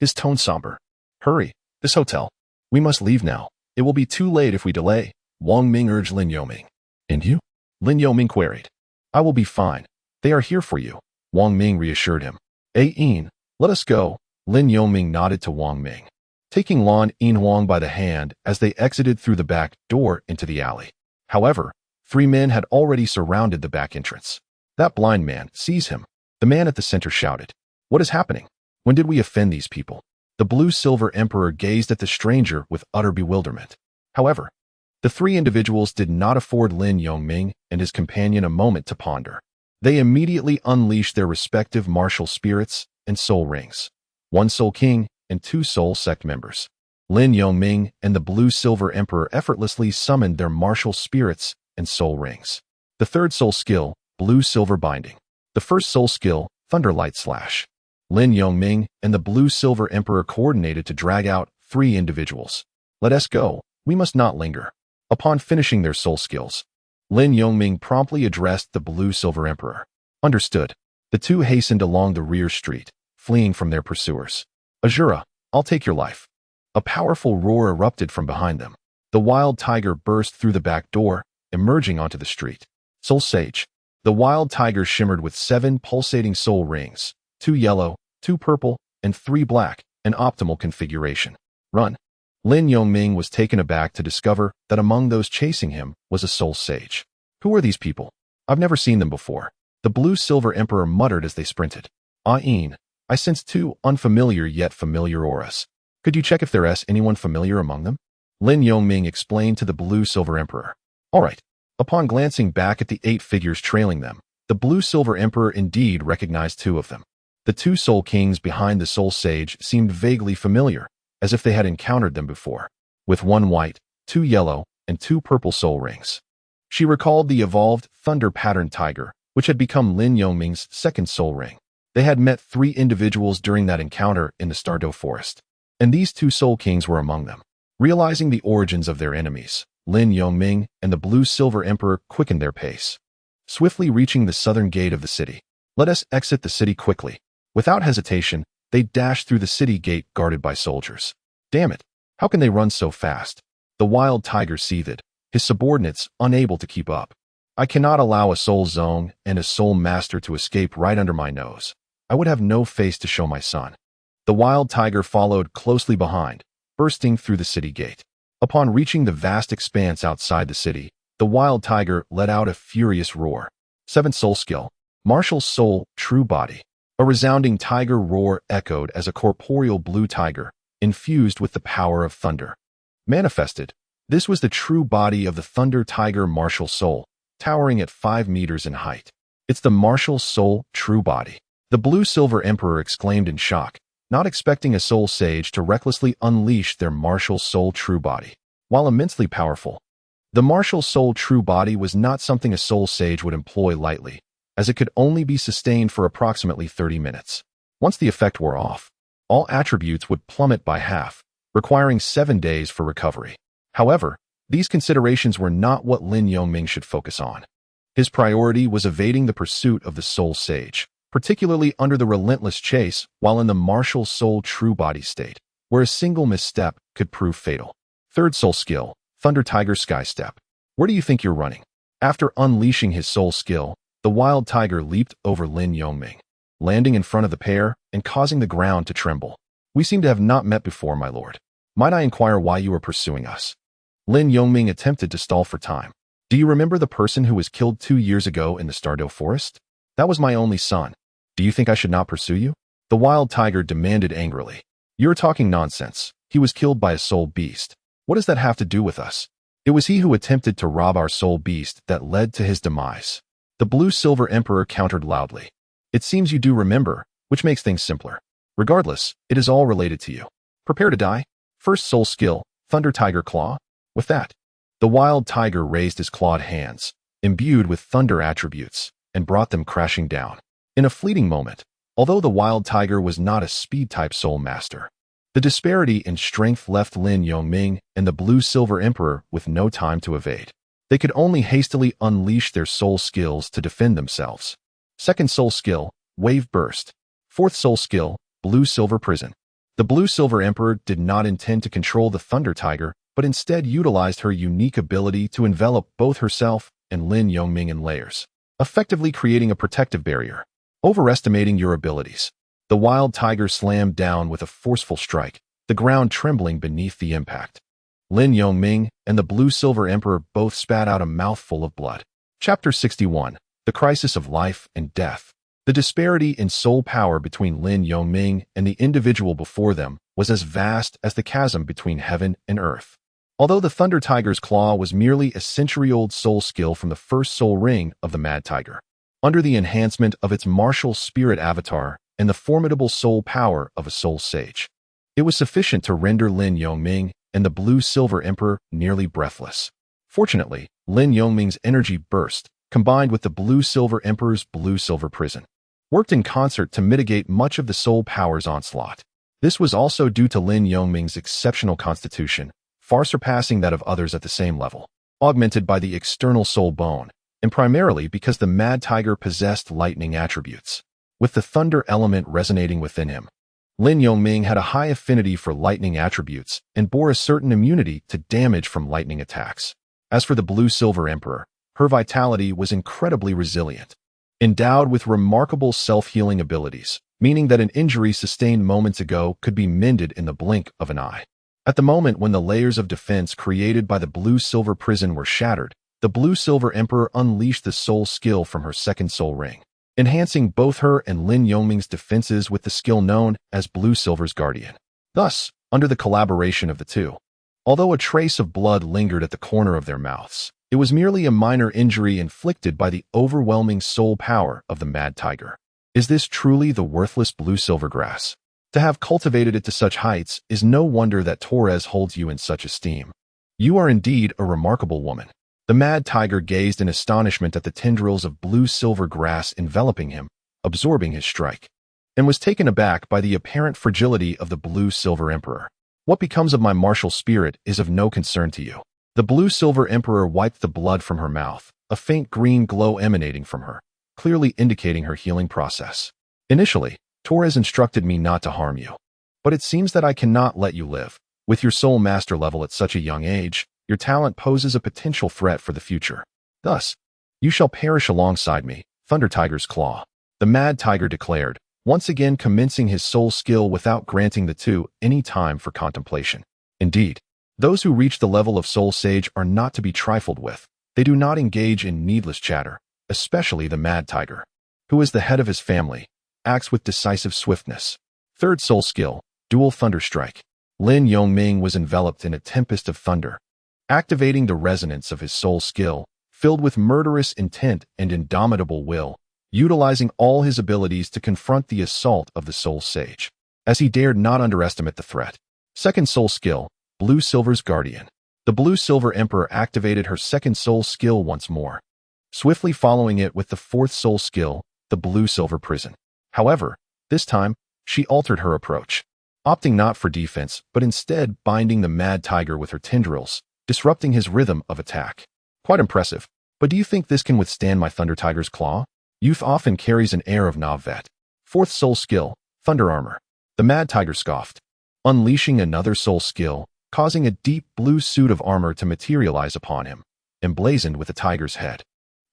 A: his tone somber. Hurry, this hotel. We must leave now. It will be too late if we delay, Wang Ming urged Lin Yongming. And you? Lin Yongming queried. I will be fine. They are here for you, Wang Ming reassured him. Ayin, let us go, Lin Yongming nodded to Wang Ming, taking Lan Yinhuang by the hand as they exited through the back door into the alley. However, 3 men had already surrounded the back entrance. That blind man, seize him, the man at the center shouted. What is happening? When did we offend these people? The blue-silver emperor gazed at the stranger with utter bewilderment. However, the 3 individuals did not afford Lin Yongming and his companion a moment to ponder. They immediately unleashed their respective martial spirits and soul rings. 1 soul king and 2 soul sect members. Lin Yongming and the blue-silver emperor effortlessly summoned their martial spirits and soul rings. The 3rd soul skill, blue-silver binding. The 1st soul skill, thunderlight slash. Lin Yongming and the blue-silver emperor coordinated to drag out 3 individuals. Let us go, we must not linger. Upon finishing their soul skills, Lin Yongming promptly addressed the blue-silver emperor. Understood. The two hastened along the rear street, fleeing from their pursuers. Azura, I'll take your life. A powerful roar erupted from behind them. The wild tiger burst through the back door, emerging onto the street. Soul Sage. The wild tiger shimmered with 7 pulsating soul rings, 2 yellow, 2 purple, and 3 black, an optimal configuration. Run. Lin Yongming was taken aback to discover that among those chasing him was a soul sage. Who are these people? I've never seen them before. The blue-silver emperor muttered as they sprinted. Ah-een, I sensed 2 unfamiliar yet familiar auras. Could you check if there's anyone familiar among them? Lin Yongming explained to the blue-silver emperor. All right. Upon glancing back at the 8 figures trailing them, the blue-silver emperor indeed recognized 2 of them. The 2 soul kings behind the soul sage seemed vaguely familiar, as if they had encountered them before, with 1 white, 2 yellow, and 2 purple soul rings. She recalled the evolved thunder-patterned tiger, which had become Lin Yongming's 2nd soul ring. They had met 3 individuals during that encounter in the Douluo forest, and these 2 soul kings were among them. Realizing the origins of their enemies, Lin Yongming and the blue-silver emperor quickened their pace, swiftly reaching the southern gate of the city. Let us exit the city quickly. Without hesitation, they dashed through the city gate guarded by soldiers. Damn it! How can they run so fast? The wild tiger seethed, his subordinates unable to keep up. I cannot allow a soul zone and a soul master to escape right under my nose. I would have no face to show my son. The wild tiger followed closely behind, bursting through the city gate. Upon reaching the vast expanse outside the city, the wild tiger let out a furious roar. 7th soul skill, martial soul, true body. A resounding tiger roar echoed as a corporeal blue tiger, infused with the power of thunder, manifested. This was the true body of the thunder tiger martial soul, towering at 5 meters in height. It's the martial soul, true body. The blue-silver emperor exclaimed in shock, not expecting a soul sage to recklessly unleash their martial soul true body. While immensely powerful, the martial soul true body was not something a soul sage would employ lightly, as it could only be sustained for approximately 30 minutes. Once the effect wore off, all attributes would plummet by half, requiring 7 days for recovery. However, these considerations were not what Lin Yongming should focus on. His priority was evading the pursuit of the soul sage, particularly under the relentless chase while in the martial soul true body state, where a single misstep could prove fatal. 3rd soul skill, Thunder Tiger Sky Step. Where do you think you're running? After unleashing his soul skill, the wild tiger leaped over Lin Yongming, landing in front of the pair and causing the ground to tremble. We seem to have not met before, my lord. Might I inquire why you are pursuing us? Lin Yongming attempted to stall for time. Do you remember the person who was killed 2 years ago in the Douluo forest? That was my only son. Do you think I should not pursue you? The wild tiger demanded angrily. You're talking nonsense. He was killed by a soul beast. What does that have to do with us? It was he who attempted to rob our soul beast that led to his demise. The blue-silver emperor countered loudly. It seems you do remember, which makes things simpler. Regardless, it is all related to you. Prepare to die. 1st soul skill, Thunder Tiger Claw. With that, the wild tiger raised his clawed hands, imbued with thunder attributes, and brought them crashing down. In a fleeting moment, although the wild tiger was not a speed-type soul master, the disparity in strength left Lin Yongming and the blue-silver emperor with no time to evade. They could only hastily unleash their soul skills to defend themselves. 2nd soul skill, Wave Burst. 4th soul skill, Blue-Silver Prison. The blue-silver emperor did not intend to control the thunder tiger, but instead utilized her unique ability to envelop both herself and Lin Yongming in layers, effectively creating a protective barrier. Overestimating your abilities. The wild tiger slammed down with a forceful strike, the ground trembling beneath the impact. Lin Yongming and the blue-silver emperor both spat out a mouthful of blood. Chapter 61. The Crisis of Life and Death. The disparity in soul power between Lin Yongming and the individual before them was as vast as the chasm between heaven and earth. Although the Thunder Tiger's Claw was merely a century-old soul skill from the 1st soul ring of the Mad Tiger, under the enhancement of its martial spirit avatar and the formidable soul power of a soul sage, it was sufficient to render Lin Yongming and the blue-silver emperor nearly breathless. Fortunately, Lin Yongming's energy burst, combined with the blue-silver emperor's blue-silver prison, worked in concert to mitigate much of the soul power's onslaught. This was also due to Lin Yongming's exceptional constitution, far surpassing that of others at the same level, augmented by the external soul bone, and primarily because the Mad Tiger possessed lightning attributes, with the thunder element resonating within him. Lin Yongming had a high affinity for lightning attributes and bore a certain immunity to damage from lightning attacks. As for the Blue-Silver Emperor, her vitality was incredibly resilient, endowed with remarkable self-healing abilities, meaning that an injury sustained moments ago could be mended in the blink of an eye. At the moment when the layers of defense created by the Blue-Silver prison were shattered, the Blue-Silver Emperor unleashed the soul skill from her second soul ring, enhancing both her and Lin Yongming's defenses with the skill known as Blue-Silver's Guardian. Thus, under the collaboration of the two, although a trace of blood lingered at the corner of their mouths, it was merely a minor injury inflicted by the overwhelming soul power of the Mad Tiger. Is this truly the worthless Blue-Silver grass? To have cultivated it to such heights is no wonder that Torres holds you in such esteem. You are indeed a remarkable woman. The Mad Tiger gazed in astonishment at the tendrils of Blue-Silver grass enveloping him, absorbing his strike, and was taken aback by the apparent fragility of the Blue-Silver Emperor. What becomes of my martial spirit is of no concern to you. The Blue-Silver Emperor wiped the blood from her mouth, a faint green glow emanating from her, clearly indicating her healing process. Initially, Torres instructed me not to harm you, but it seems that I cannot let you live. With your soul master level at such a young age, your talent poses a potential threat for the future. Thus, you shall perish alongside me, Thunder Tiger's Claw. The Mad Tiger declared, once again commencing his soul skill without granting the two any time for contemplation. Indeed, those who reach the level of Soul Sage are not to be trifled with. They do not engage in needless chatter, especially the Mad Tiger, who is the head of his family, acts with decisive swiftness. Third soul skill, Dual Thunder Strike. Lin Yongming was enveloped in a tempest of thunder, activating the resonance of his soul skill, filled with murderous intent and indomitable will, utilizing all his abilities to confront the assault of the Soul Sage, as he dared not underestimate the threat. Second soul skill, Blue-Silver's Guardian. The Blue-Silver Emperor activated her second soul skill once more, swiftly following it with the fourth soul skill, the Blue-Silver Prison. However, this time, she altered her approach, opting not for defense but instead binding the Mad Tiger with her tendrils, disrupting his rhythm of attack. Quite impressive, but do you think this can withstand my Thunder Tiger's Claw? Youth often carries an air of Navet. Fourth soul skill, Thunder Armor. The Mad Tiger scoffed, unleashing another soul skill, causing a deep blue suit of armor to materialize upon him, emblazoned with a tiger's head.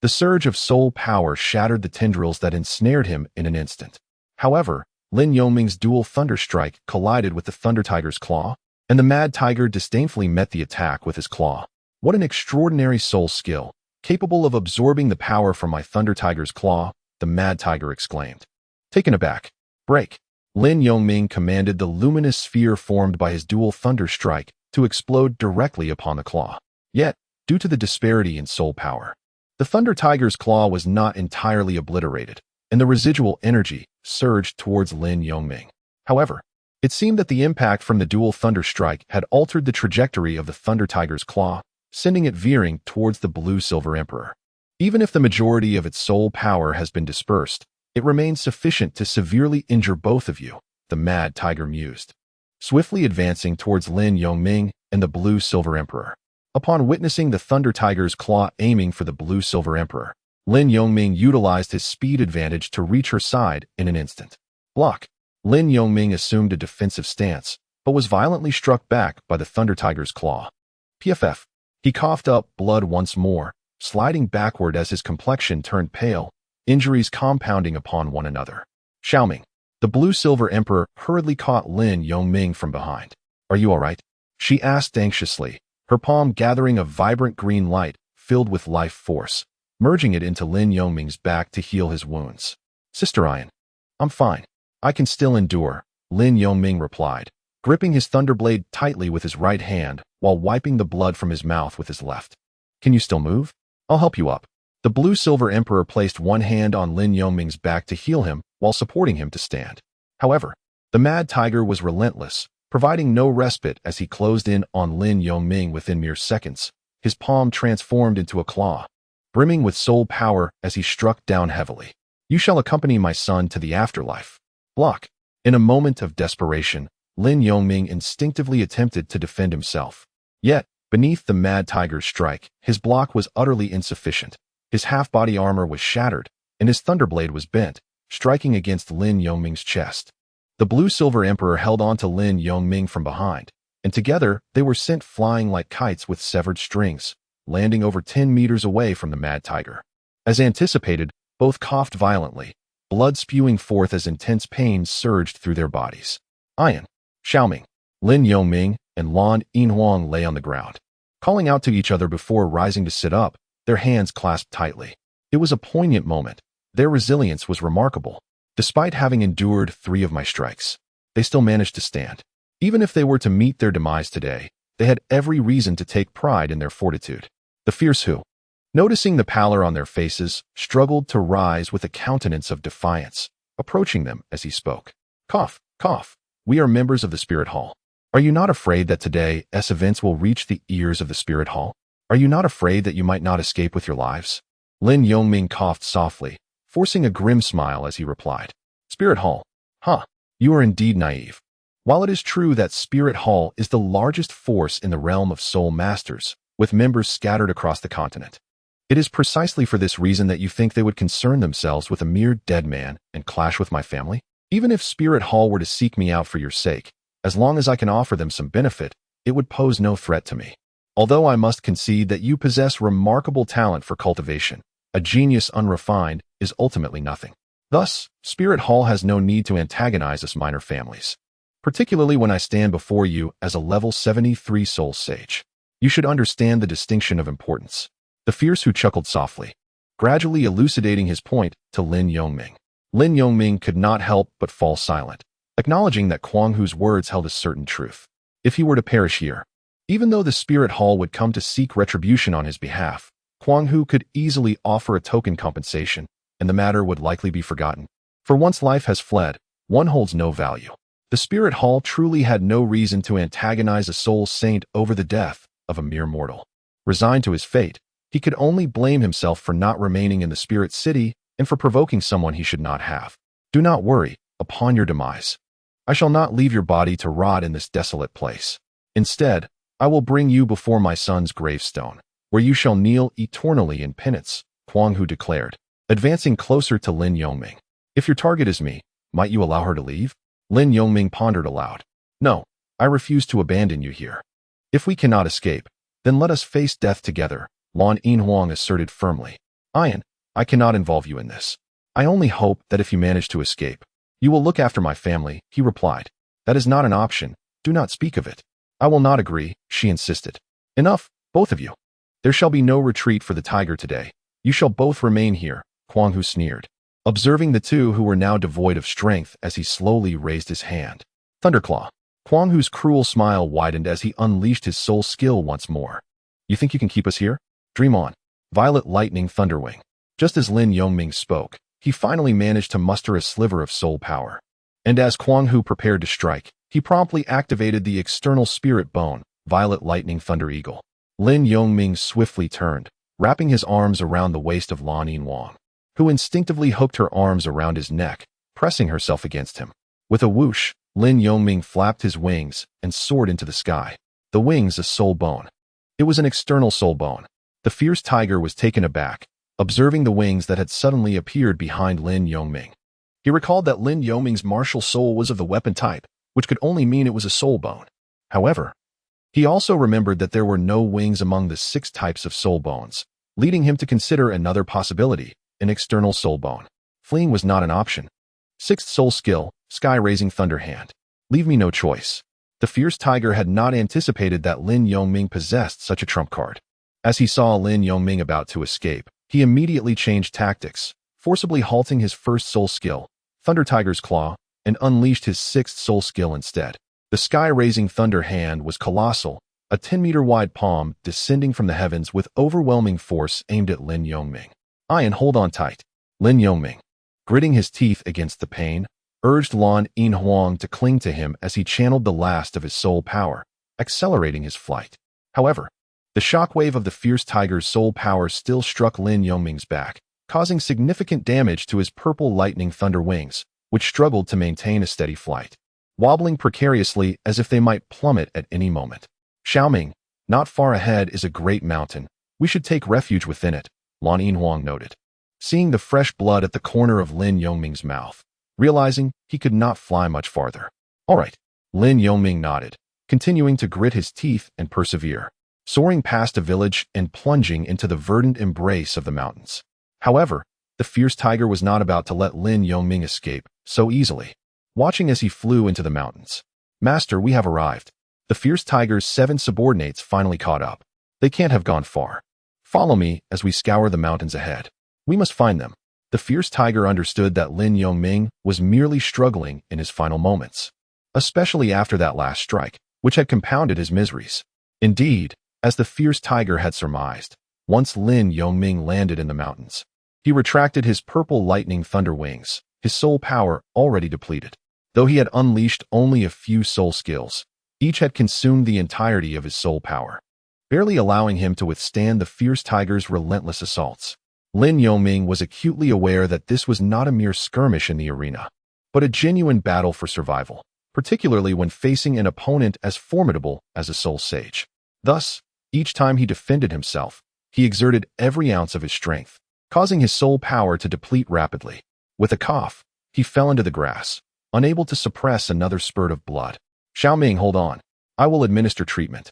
A: The surge of soul power shattered the tendrils that ensnared him in an instant. However, Lin Yongming's dual thunder strike collided with the Thunder Tiger's Claw, and the Mad Tiger disdainfully met the attack with his claw. What an extraordinary soul skill, capable of absorbing the power from my Thunder Tiger's Claw, the Mad Tiger exclaimed. Taken aback, break. Lin Yongming commanded the luminous sphere formed by his dual thunder strike to explode directly upon the claw. Yet, due to the disparity in soul power, the Thunder Tiger's Claw was not entirely obliterated, and the residual energy surged towards Lin Yongming. However, it seemed that the impact from the dual thunder strike had altered the trajectory of the Thunder Tiger's Claw, sending it veering towards the Blue-Silver Emperor. Even if the majority of its soul power has been dispersed, it remains sufficient to severely injure both of you, the Mad Tiger mused, swiftly advancing towards Lin Yongming and the Blue-Silver Emperor. Upon witnessing the Thunder Tiger's Claw aiming for the Blue-Silver Emperor, Lin Yongming utilized his speed advantage to reach her side in an instant. Block. Lin Yongming assumed a defensive stance, but was violently struck back by the Thunder Tiger's Claw. PFF. He coughed up blood once more, sliding backward as his complexion turned pale, injuries compounding upon one another. Xiaoming. The Blue-Silver Emperor hurriedly caught Lin Yongming from behind. Are you all right? She asked anxiously, her palm gathering a vibrant green light filled with life force, merging it into Lin Yongming's back to heal his wounds. Sister Ian. I'm fine. I can still endure, Lin Yongming replied, gripping his thunderblade tightly with his right hand while wiping the blood from his mouth with his left. Can you still move? I'll help you up. The Blue-Silver Emperor placed one hand on Lin Yongming's back to heal him while supporting him to stand. However, the Mad Tiger was relentless, providing no respite as he closed in on Lin Yongming within mere seconds, his palm transformed into a claw, brimming with soul power as he struck down heavily. You shall accompany my son to the afterlife. Block. In a moment of desperation, Lin Yongming instinctively attempted to defend himself. Yet, beneath the Mad Tiger's strike, his block was utterly insufficient. His half-body armor was shattered, and his thunderblade was bent, striking against Lin Yongming's chest. The blue-silver emperor held on to Lin Yongming from behind, and together they were sent flying like kites with severed strings, landing over 10 meters away from the mad tiger. As anticipated, both coughed violently, blood spewing forth as intense pain surged through their bodies. Ian, Xiaoming, Lin Yongming, and Lan Yinhuang lay on the ground, calling out to each other before rising to sit up, their hands clasped tightly. It was a poignant moment. Their resilience was remarkable. Despite having endured 3 of my strikes, they still managed to stand. Even if they were to meet their demise today, they had every reason to take pride in their fortitude. The fierce Hu, noticing the pallor on their faces, struggled to rise with a countenance of defiance, approaching them as he spoke. Cough, cough. We are members of the Spirit Hall. Are you not afraid that today's events will reach the ears of the Spirit Hall? Are you not afraid that you might not escape with your lives? Lin Yongming coughed softly, forcing a grim smile as he replied. Spirit Hall? Huh. You are indeed naive. While it is true that Spirit Hall is the largest force in the realm of soul masters, with members scattered across the continent, it is precisely for this reason that you think they would concern themselves with a mere dead man and clash with my family? Even if Spirit Hall were to seek me out for your sake, as long as I can offer them some benefit, it would pose no threat to me. Although I must concede that you possess remarkable talent for cultivation, a genius unrefined is ultimately nothing. Thus, Spirit Hall has no need to antagonize us minor families, particularly when I stand before you as a level 73 soul sage. You should understand the distinction of importance. The fierce Hu chuckled softly, gradually elucidating his point to Lin Yongming. Lin Yongming could not help but fall silent, acknowledging that Kuang Hu's words held a certain truth. If he were to perish here, even though the Spirit Hall would come to seek retribution on his behalf, Kuang Hu could easily offer a token compensation, and the matter would likely be forgotten. For once life has fled, one holds no value. The Spirit Hall truly had no reason to antagonize a soul saint over the death of a mere mortal. Resigned to his fate, he could only blame himself for not remaining in the Spirit City and for provoking someone he should not have. Do not worry, upon your demise, I shall not leave your body to rot in this desolate place. Instead, I will bring you before my son's gravestone, where you shall kneel eternally in penance, Kuang Hu declared, advancing closer to Lin Yongming. If your target is me, might you allow her to leave? Lin Yongming pondered aloud. No, I refuse to abandon you here. If we cannot escape, then let us face death together, Lan Yinhuang asserted firmly. Ian, I cannot involve you in this. I only hope that if you manage to escape, you will look after my family, he replied. That is not an option. Do not speak of it. I will not agree, she insisted. Enough, both of you. There shall be no retreat for the tiger today. You shall both remain here, Kuang Hu sneered, observing the two who were now devoid of strength as he slowly raised his hand. Thunderclaw. Kuang Hu's cruel smile widened as he unleashed his soul skill once more. You think you can keep us here? Dream on. Violet Lightning Thunderwing. Just as Lin Yongming spoke, he finally managed to muster a sliver of soul power. And as Kuang Hu prepared to strike, he promptly activated the external spirit bone, Violet Lightning Thunder Eagle. Lin Yongming swiftly turned, wrapping his arms around the waist of Lan Yinhuang, who instinctively hooked her arms around his neck, pressing herself against him. With a whoosh, Lin Yongming flapped his wings and soared into the sky. The wings a soul bone. It was an external soul bone. The fierce tiger was taken aback, observing the wings that had suddenly appeared behind Lin Yongming. He recalled that Lin Yongming's martial soul was of the weapon type, which could only mean it was a soul bone. However, he also remembered that there were no wings among the 6 types of soul bones, leading him to consider another possibility, an external soul bone. Fleeing was not an option. 6th soul skill, Sky-Raising Thunder Hand. Leave me no choice. The fierce tiger had not anticipated that Lin Yongming possessed such a trump card. As he saw Lin Yongming about to escape, he immediately changed tactics, forcibly halting his 1st soul skill, Thunder Tiger's Claw, and unleashed his 6th soul skill instead. The Sky-Raising Thunder Hand was colossal, a 10-meter-wide palm descending from the heavens with overwhelming force aimed at Lin Yongming. Ian, hold on tight. Lin Yongming, gritting his teeth against the pain, urged Lan Yinhuang to cling to him as he channeled the last of his soul power, accelerating his flight. However, the shockwave of the fierce tiger's soul power still struck Lin Yongming's back, causing significant damage to his purple lightning thunder wings, which struggled to maintain a steady flight, wobbling precariously as if they might plummet at any moment. Xiaoming, not far ahead is a great mountain. We should take refuge within it, Lan Yinhuang noted, seeing the fresh blood at the corner of Lin Yongming's mouth, realizing he could not fly much farther. All right, Lin Yongming nodded, continuing to grit his teeth and persevere, soaring past a village and plunging into the verdant embrace of the mountains. However, the fierce tiger was not about to let Lin Yongming escape so easily. Watching as he flew into the mountains. Master, we have arrived. The fierce tiger's 7 subordinates finally caught up. They can't have gone far. Follow me as we scour the mountains ahead. We must find them. The fierce tiger understood that Lin Yongming was merely struggling in his final moments, especially after that last strike, which had compounded his miseries. Indeed, as the fierce tiger had surmised, once Lin Yongming landed in the mountains, he retracted his purple lightning thunder wings, his soul power already depleted. Though he had unleashed only a few soul skills, each had consumed the entirety of his soul power, barely allowing him to withstand the fierce tiger's relentless assaults. Lin Yongming was acutely aware that this was not a mere skirmish in the arena, but a genuine battle for survival, particularly when facing an opponent as formidable as a soul sage. Thus, each time he defended himself, he exerted every ounce of his strength, causing his soul power to deplete rapidly. With a cough, he fell into the grass, unable to suppress another spurt of blood. Xiaoming, hold on. I will administer treatment.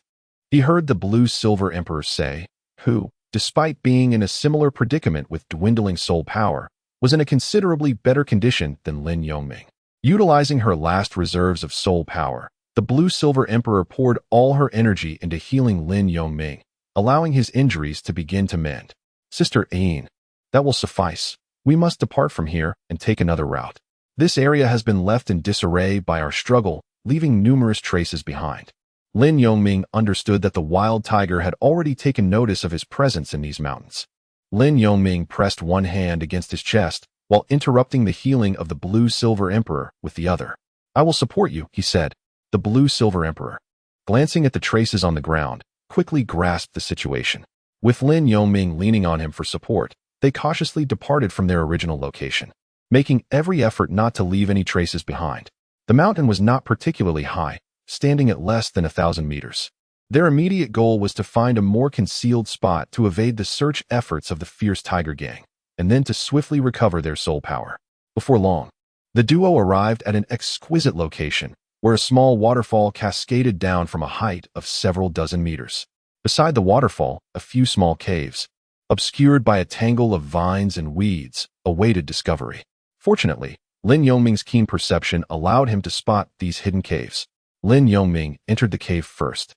A: He heard the blue-silver emperor say, who, despite being in a similar predicament with dwindling soul power, was in a considerably better condition than Lin Yongming. Utilizing her last reserves of soul power, the blue-silver emperor poured all her energy into healing Lin Yongming, allowing his injuries to begin to mend. Sister Ain, that will suffice. We must depart from here and take another route. This area has been left in disarray by our struggle, leaving numerous traces behind. Lin Yongming understood that the wild tiger had already taken notice of his presence in these mountains. Lin Yongming pressed one hand against his chest while interrupting the healing of the blue-silver emperor with the other. I will support you, he said. The blue-silver emperor, glancing at the traces on the ground, quickly grasped the situation. With Lin Yongming leaning on him for support, they cautiously departed from their original location, making every effort not to leave any traces behind. The mountain was not particularly high, standing at less than 1,000 meters. Their immediate goal was to find a more concealed spot to evade the search efforts of the fierce tiger gang, and then to swiftly recover their soul power. Before long, the duo arrived at an exquisite location, where a small waterfall cascaded down from a height of several dozen meters. Beside the waterfall, a few small caves, obscured by a tangle of vines and weeds, awaited discovery. Fortunately, Lin Yongming's keen perception allowed him to spot these hidden caves. Lin Yongming entered the cave first,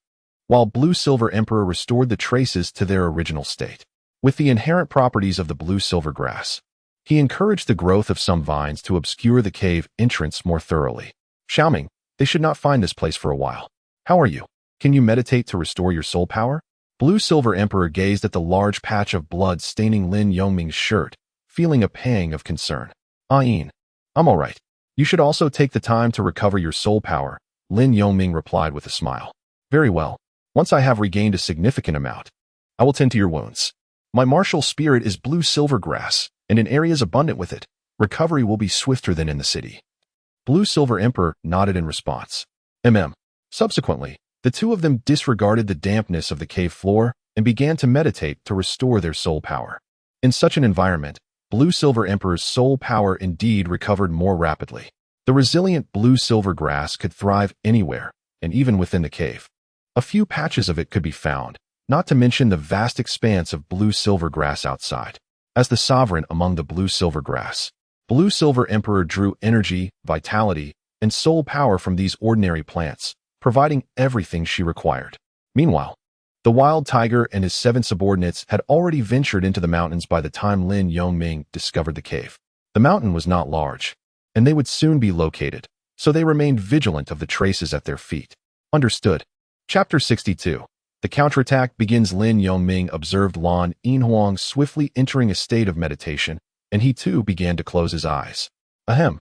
A: while Blue-Silver Emperor restored the traces to their original state. With the inherent properties of the blue-silver grass, he encouraged the growth of some vines to obscure the cave entrance more thoroughly. Xiaoming, they should not find this place for a while. How are you? Can you meditate to restore your soul power? Blue-Silver Emperor gazed at the large patch of blood staining Lin Yongming's shirt, feeling a pang of concern. Ain, I'm all right. You should also take the time to recover your soul power, Lin Yongming replied with a smile. Very well. Once I have regained a significant amount, I will tend to your wounds. My martial spirit is blue-silver grass, and in areas abundant with it, recovery will be swifter than in the city. Blue-Silver Emperor nodded in response. Subsequently, the two of them disregarded the dampness of the cave floor and began to meditate to restore their soul power. In such an environment, Blue-Silver Emperor's soul power indeed recovered more rapidly. The resilient blue-silver grass could thrive anywhere, and even within the cave. A few patches of it could be found, not to mention the vast expanse of blue-silver grass outside. As the sovereign among the blue-silver grass, Blue-Silver Emperor drew energy, vitality, and soul power from these ordinary plants, providing everything she required. Meanwhile, the wild tiger and his 7 subordinates had already ventured into the mountains by the time Lin Yongming discovered the cave. The mountain was not large, and they would soon be located, so they remained vigilant of the traces at their feet. Understood. Chapter 62. The counterattack begins. Lin Yongming observed Lan Yinhuang swiftly entering a state of meditation, and he too began to close his eyes. Ahem.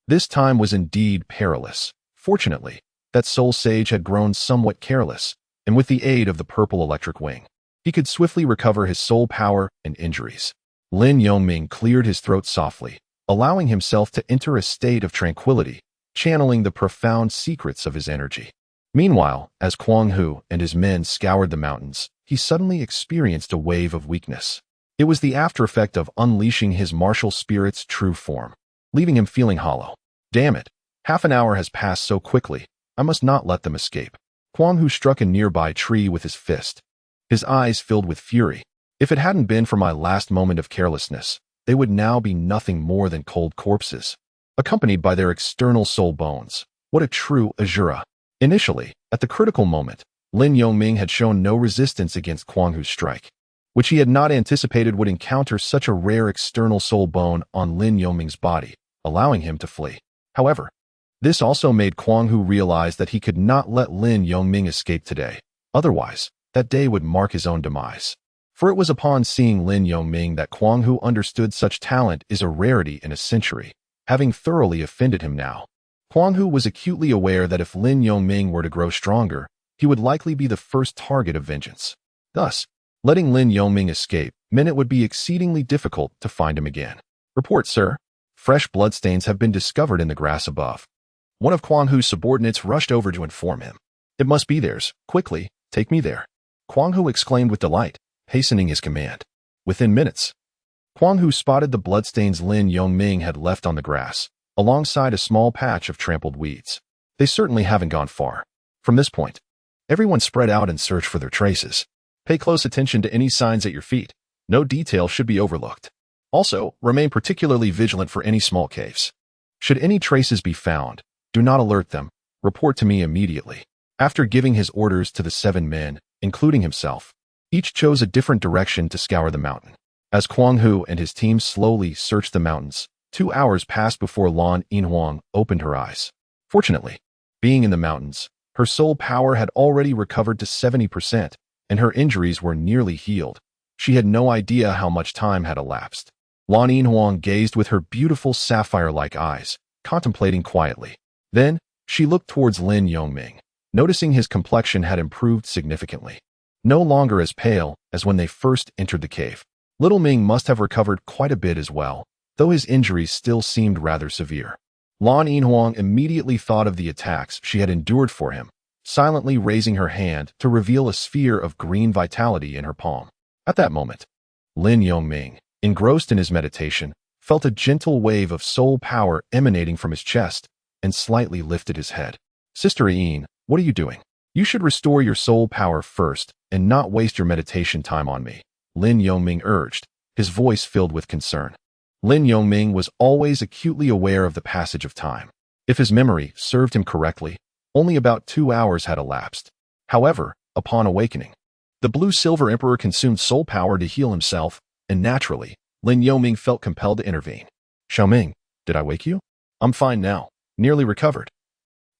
A: This time was indeed perilous. Fortunately, that soul sage had grown somewhat careless, and with the aid of the purple electric wing, he could swiftly recover his soul power and injuries. Lin Yongming cleared his throat softly, allowing himself to enter a state of tranquility, channeling the profound secrets of his energy. Meanwhile, as Kuang Hu and his men scoured the mountains, he suddenly experienced a wave of weakness. It was the after-effect of unleashing his martial spirit's true form, leaving him feeling hollow. Damn it, half an hour has passed so quickly. I must not let them escape. Kwang Hu struck a nearby tree with his fist, his eyes filled with fury. If it hadn't been for my last moment of carelessness, they would now be nothing more than cold corpses, accompanied by their external soul bones. What a true Azura. Initially, at the critical moment, Lin Yongming had shown no resistance against Kwang Hu's strike, which he had not anticipated would encounter such a rare external soul bone on Lin Yongming's body, allowing him to flee. However, this also made Kwang Hu realize that he could not let Lin Yongming escape today. Otherwise, that day would mark his own demise. For it was upon seeing Lin Yongming that Kwang Hu understood such talent is a rarity in a century. Having thoroughly offended him now, Kwang Hu was acutely aware that if Lin Yongming were to grow stronger, he would likely be the first target of vengeance. Thus, letting Lin Yongming escape meant it would be exceedingly difficult to find him again. Report, sir. Fresh bloodstains have been discovered in the grass above. One of Kwang Hu's subordinates rushed over to inform him. It must be theirs. Quickly, take me there. Kwang Hu exclaimed with delight, hastening his command. Within minutes, Kwang Hu spotted the bloodstains Lin Yongming had left on the grass, alongside a small patch of trampled weeds. They certainly haven't gone far. From this point, everyone spread out and searched for their traces. Pay close attention to any signs at your feet. No detail should be overlooked. Also, remain particularly vigilant for any small caves. Should any traces be found, do not alert them. Report to me immediately. After giving his orders to the 7 men, including himself, each chose a different direction to scour the mountain. As Kwang Hu and his team slowly searched the mountains, 2 hours passed before Lan Yinhuang opened her eyes. Fortunately, being in the mountains, her soul power had already recovered to 70%, and her injuries were nearly healed. She had no idea how much time had elapsed. Lan Yinhuang gazed with her beautiful sapphire-like eyes, contemplating quietly. Then, she looked towards Lin Yongming, noticing his complexion had improved significantly. No longer as pale as when they first entered the cave. Little Ming must have recovered quite a bit as well, though his injuries still seemed rather severe. Lan Yinhuang immediately thought of the attacks she had endured for him, silently raising her hand to reveal a sphere of green vitality in her palm. At that moment, Lin Yongming, engrossed in his meditation, felt a gentle wave of soul power emanating from his chest and slightly lifted his head. Sister Ian, what are you doing? You should restore your soul power first and not waste your meditation time on me, Lin Yongming urged, his voice filled with concern. Lin Yongming was always acutely aware of the passage of time. If his memory served him correctly, only about 2 hours had elapsed. However, upon awakening, the Blue-Silver Emperor consumed soul power to heal himself, and naturally, Lin Yongming felt compelled to intervene. Xiaoming, did I wake you? I'm fine now, nearly recovered.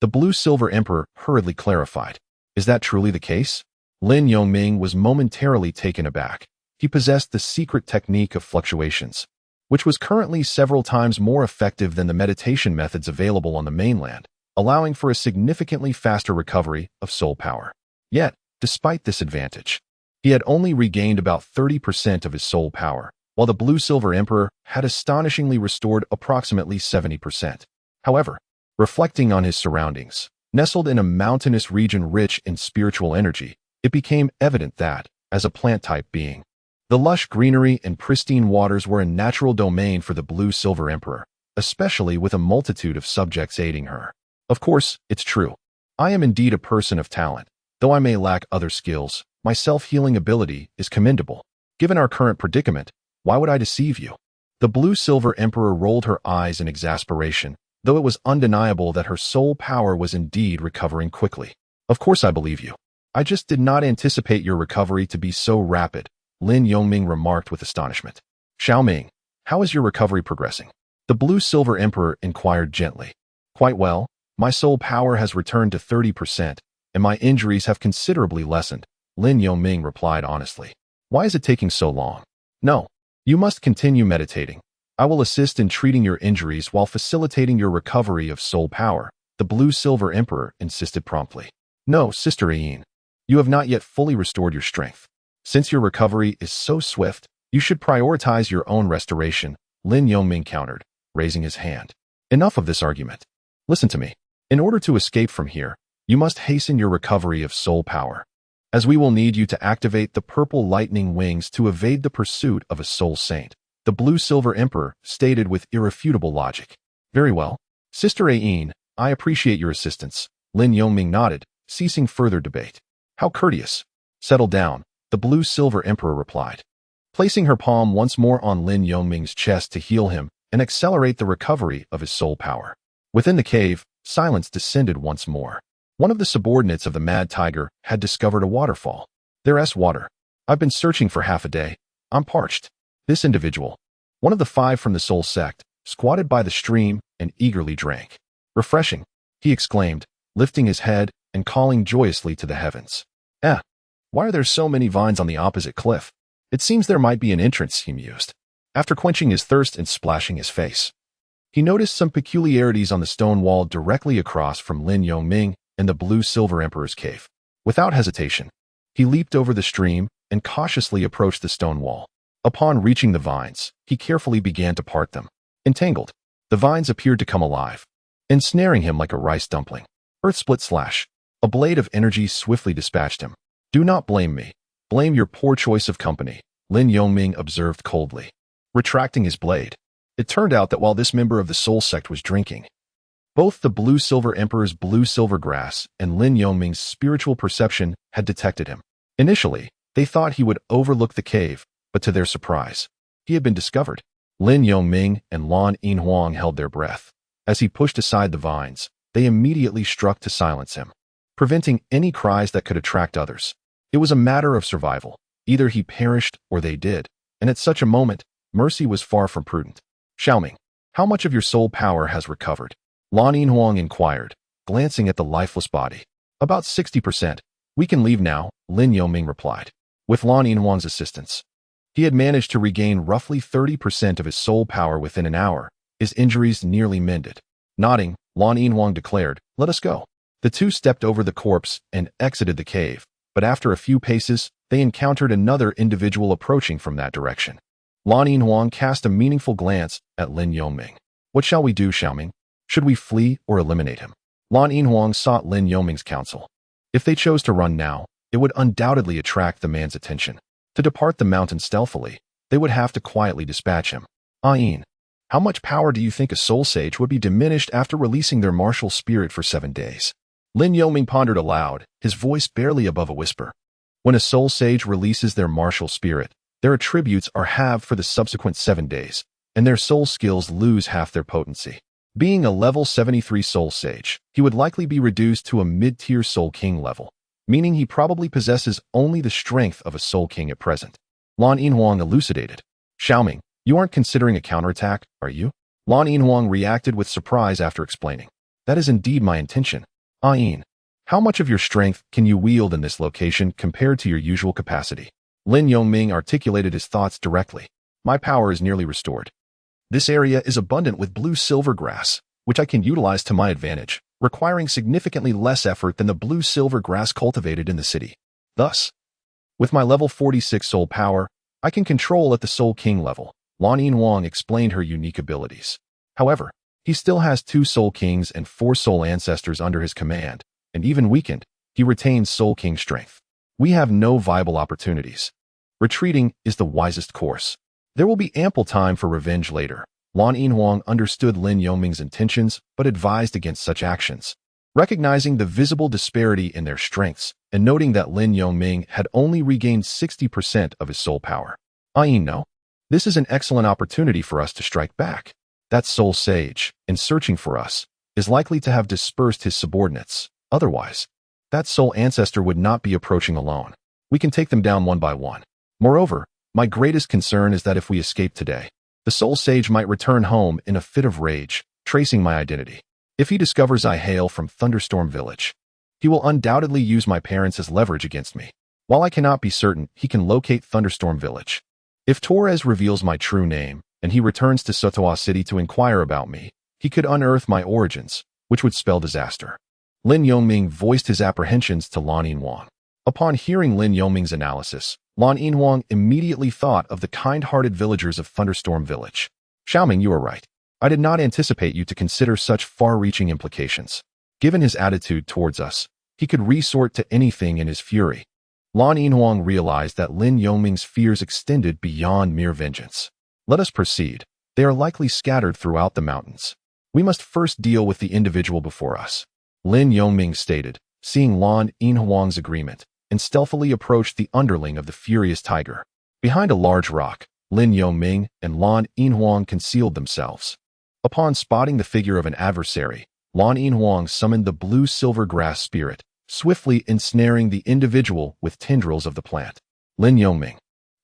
A: The Blue-Silver Emperor hurriedly clarified. Is that truly the case? Lin Yongming was momentarily taken aback. He possessed the secret technique of fluctuations, which was currently several times more effective than the meditation methods available on the mainland, allowing for a significantly faster recovery of soul power. Yet, despite this advantage, he had only regained about 30% of his soul power, while the Blue-Silver Emperor had astonishingly restored approximately 70%. However, reflecting on his surroundings, nestled in a mountainous region rich in spiritual energy, it became evident that, as a plant-type being, the lush greenery and pristine waters were a natural domain for the Blue-Silver Emperor, especially with a multitude of subjects aiding her. Of course, it's true. I am indeed a person of talent. Though I may lack other skills, my self-healing ability is commendable. Given our current predicament, why would I deceive you? The Blue-Silver Emperor rolled her eyes in exasperation, though it was undeniable that her soul power was indeed recovering quickly. Of course I believe you. I just did not anticipate your recovery to be so rapid, Lin Yongming remarked with astonishment. Xiaoming, how is your recovery progressing? The Blue-Silver Emperor inquired gently. Quite well. My soul power has returned to 30%, and my injuries have considerably lessened, Lin Yongming replied honestly. Why is it taking so long? No. You must continue meditating. I will assist in treating your injuries while facilitating your recovery of soul power, the Blue-Silver Emperor insisted promptly. No, Sister Ian. You have not yet fully restored your strength. Since your recovery is so swift, you should prioritize your own restoration, Lin Yongming countered, raising his hand. Enough of this argument. Listen to me. In order to escape from here, you must hasten your recovery of soul power. as we will need you to activate the purple lightning wings to evade the pursuit of a soul saint, the blue-silver emperor stated with irrefutable logic. Very well. Sister Aine, I appreciate your assistance. Lin Yongming nodded, ceasing further debate. How courteous. Settle down, the blue-silver emperor replied, placing her palm once more on Lin Yongming's chest to heal him and accelerate the recovery of his soul power. Within the cave, silence descended once more. One of the subordinates of the Mad Tiger had discovered a waterfall. There's water. I've been searching for half a day. I'm parched. This individual, one of the 5 from the Soul sect, squatted by the stream and eagerly drank. Refreshing, he exclaimed, lifting his head and calling joyously to the heavens. Why are there so many vines on the opposite cliff? It seems there might be an entrance, he mused. After quenching his thirst and splashing his face, he noticed some peculiarities on the stone wall directly across from Lin Yongming and the blue-silver emperor's cave. Without hesitation, he leaped over the stream and cautiously approached the stone wall. Upon reaching the vines, he carefully began to part them. Entangled, the vines appeared to come alive, ensnaring him like a rice dumpling. Earth split slash. A blade of energy swiftly dispatched him. Do not blame me. Blame your poor choice of company, Lin Yongming observed coldly, retracting his blade. It turned out that while this member of the Soul sect was drinking, both the blue-silver emperor's blue-silver grass and Lin Yongming's spiritual perception had detected him. Initially, they thought he would overlook the cave, but to their surprise, he had been discovered. Lin Yongming and Lan Yinhuang held their breath. As he pushed aside the vines, they immediately struck to silence him, preventing any cries that could attract others. It was a matter of survival. Either he perished or they did, and at such a moment, mercy was far from prudent. Xiaoming, how much of your soul power has recovered? Lan Yinhuang inquired, glancing at the lifeless body. About 60%. We can leave now, Lin Yongming replied. With Lan Yinhuang's assistance, he had managed to regain roughly 30% of his soul power within an hour, his injuries nearly mended. Nodding, Lan Yinhuang declared, let us go. The two stepped over the corpse and exited the cave, but after a few paces, they encountered another individual approaching from that direction. Lan Yinhuang cast a meaningful glance at Lin Yongming. What shall we do, Xiaoming? Should we flee or eliminate him? Lan Yinhuang sought Lin Yongming's counsel. If they chose to run now, it would undoubtedly attract the man's attention. To depart the mountain stealthily, they would have to quietly dispatch him. Aine, how much power do you think a soul sage would be diminished after releasing their martial spirit for 7 days? Lin Yongming pondered aloud, his voice barely above a whisper. When a soul sage releases their martial spirit, their attributes are halved for the subsequent 7 days, and their soul skills lose half their potency. Being a level 73 soul sage, he would likely be reduced to a mid-tier soul king level, meaning he probably possesses only the strength of a soul king at present. Lan Yinhuang elucidated. Xiaoming, you aren't considering a counterattack, are you? Lan Yinhuang reacted with surprise after explaining. That is indeed my intention. Aine, how much of your strength can you wield in this location compared to your usual capacity? Lin Yongming articulated his thoughts directly. My power is nearly restored. This area is abundant with blue-silver grass, which I can utilize to my advantage, requiring significantly less effort than the blue-silver grass cultivated in the city. Thus, with my level 46 soul power, I can control at the Soul King level. Lan Yinhuang explained her unique abilities. However, he still has 2 Soul Kings and 4 Soul Ancestors under his command, and even weakened, he retains Soul King strength. We have no viable opportunities. Retreating is the wisest course. There will be ample time for revenge later. Lan Yinhuang understood Lin Yongming's intentions, but advised against such actions. Recognizing the visible disparity in their strengths, and noting that Lin Yongming had only regained 60% of his soul power. Aine, no. This is an excellent opportunity for us to strike back. That soul sage, in searching for us, is likely to have dispersed his subordinates. Otherwise, that soul ancestor would not be approaching alone. We can take them down one by one. Moreover, my greatest concern is that if we escape today, the soul sage might return home in a fit of rage, tracing my identity. If he discovers I hail from Thunderstorm Village, he will undoubtedly use my parents as leverage against me. While I cannot be certain he can locate Thunderstorm Village, if Torres reveals my true name, and he returns to Sotoa City to inquire about me, he could unearth my origins, which would spell disaster. Lin Yongming voiced his apprehensions to Lan Yinhuang. Upon hearing Lin Yongming's analysis, Lan Yinhuang immediately thought of the kind-hearted villagers of Thunderstorm Village. Xiaoming, you are right. I did not anticipate you to consider such far-reaching implications. Given his attitude towards us, he could resort to anything in his fury. Lan Yinhuang realized that Lin Yongming's fears extended beyond mere vengeance. Let us proceed. They are likely scattered throughout the mountains. We must first deal with the individual before us. Lin Yongming stated, seeing Lan Yinhuang's agreement, and stealthily approached the underling of the furious tiger. Behind a large rock, Lin Yongming and Lan Yinhuang concealed themselves. Upon spotting the figure of an adversary, Lan Yinhuang summoned the blue-silver grass spirit, swiftly ensnaring the individual with tendrils of the plant. Lin Yongming,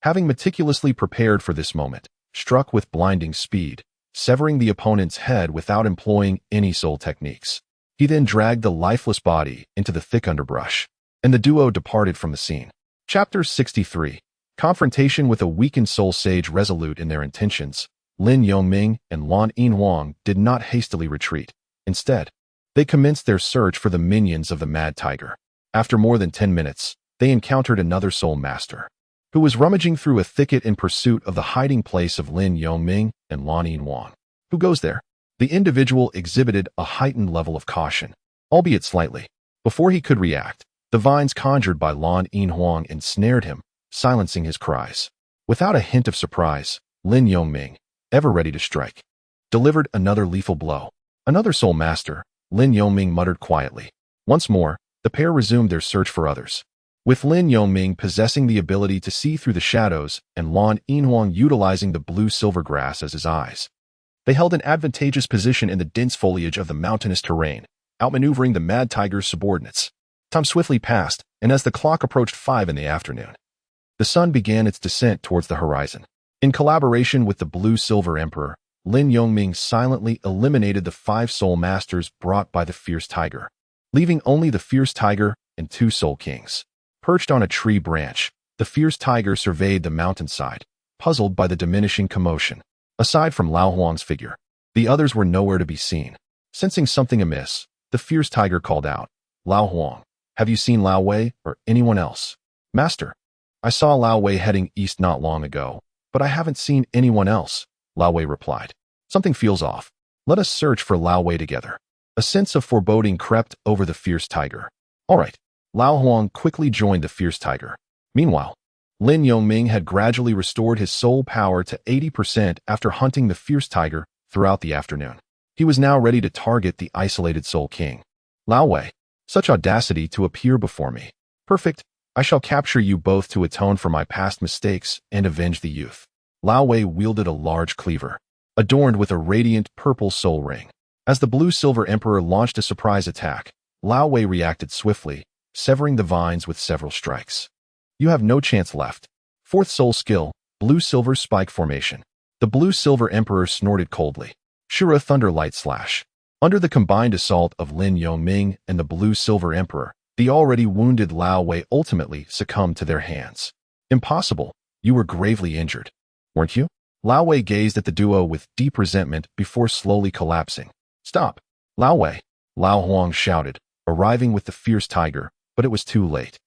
A: having meticulously prepared for this moment, struck with blinding speed, severing the opponent's head without employing any soul techniques. He then dragged the lifeless body into the thick underbrush, and the duo departed from the scene. Chapter 63. Confrontation with a weakened soul sage. Resolute in their intentions, Lin Yongming and Lan Yinhuang did not hastily retreat. Instead, they commenced their search for the minions of the mad tiger. After more than 10 minutes, they encountered another soul master, who was rummaging through a thicket in pursuit of the hiding place of Lin Yongming and Lan Yinhuang. Who goes there? The individual exhibited a heightened level of caution, albeit slightly. Before he could react, the vines conjured by Lan Yinhuang ensnared him, silencing his cries. Without a hint of surprise, Lin Yongming, ever ready to strike, delivered another lethal blow. Another soul master, Lin Yongming muttered quietly. Once more, the pair resumed their search for others. With Lin Yongming possessing the ability to see through the shadows and Lan Yinhuang utilizing the blue-silver grass as his eyes, they held an advantageous position in the dense foliage of the mountainous terrain, outmaneuvering the mad tiger's subordinates. Time swiftly passed, and as the clock approached 5 in the afternoon, the sun began its descent towards the horizon. In collaboration with the blue-silver emperor, Lin Yongming silently eliminated the 5 soul masters brought by the fierce tiger, leaving only the fierce tiger and 2 soul kings. Perched on a tree branch, the fierce tiger surveyed the mountainside, puzzled by the diminishing commotion. Aside from Lao Huang's figure, the others were nowhere to be seen. Sensing something amiss, the fierce tiger called out, "Lao Huang, have you seen Lao Wei or anyone else?" "Master, I saw Lao Wei heading east not long ago, but I haven't seen anyone else," Lao Wei replied. "Something feels off. Let us search for Lao Wei together." A sense of foreboding crept over the fierce tiger. All right. Lao Huang quickly joined the fierce tiger. Meanwhile, Lin Yongming had gradually restored his soul power to 80% after hunting the fierce tiger throughout the afternoon. He was now ready to target the isolated soul king. "Lao Wei, such audacity to appear before me. Perfect. I shall capture you both to atone for my past mistakes and avenge the youth." Lao Wei wielded a large cleaver, adorned with a radiant purple soul ring. As the blue-silver emperor launched a surprise attack, Lao Wei reacted swiftly, severing the vines with several strikes. "You have no chance left." 4th soul skill, blue-silver spike formation. The blue-silver emperor snorted coldly. Shura thunder light slash. Under the combined assault of Lin Yongming and the blue-silver emperor, the already wounded Lao Wei ultimately succumbed to their hands. "Impossible. You were gravely injured, weren't you?" Lao Wei gazed at the duo with deep resentment before slowly collapsing. "Stop, Lao Wei," Lao Huang shouted, arriving with the fierce tiger, but it was too late.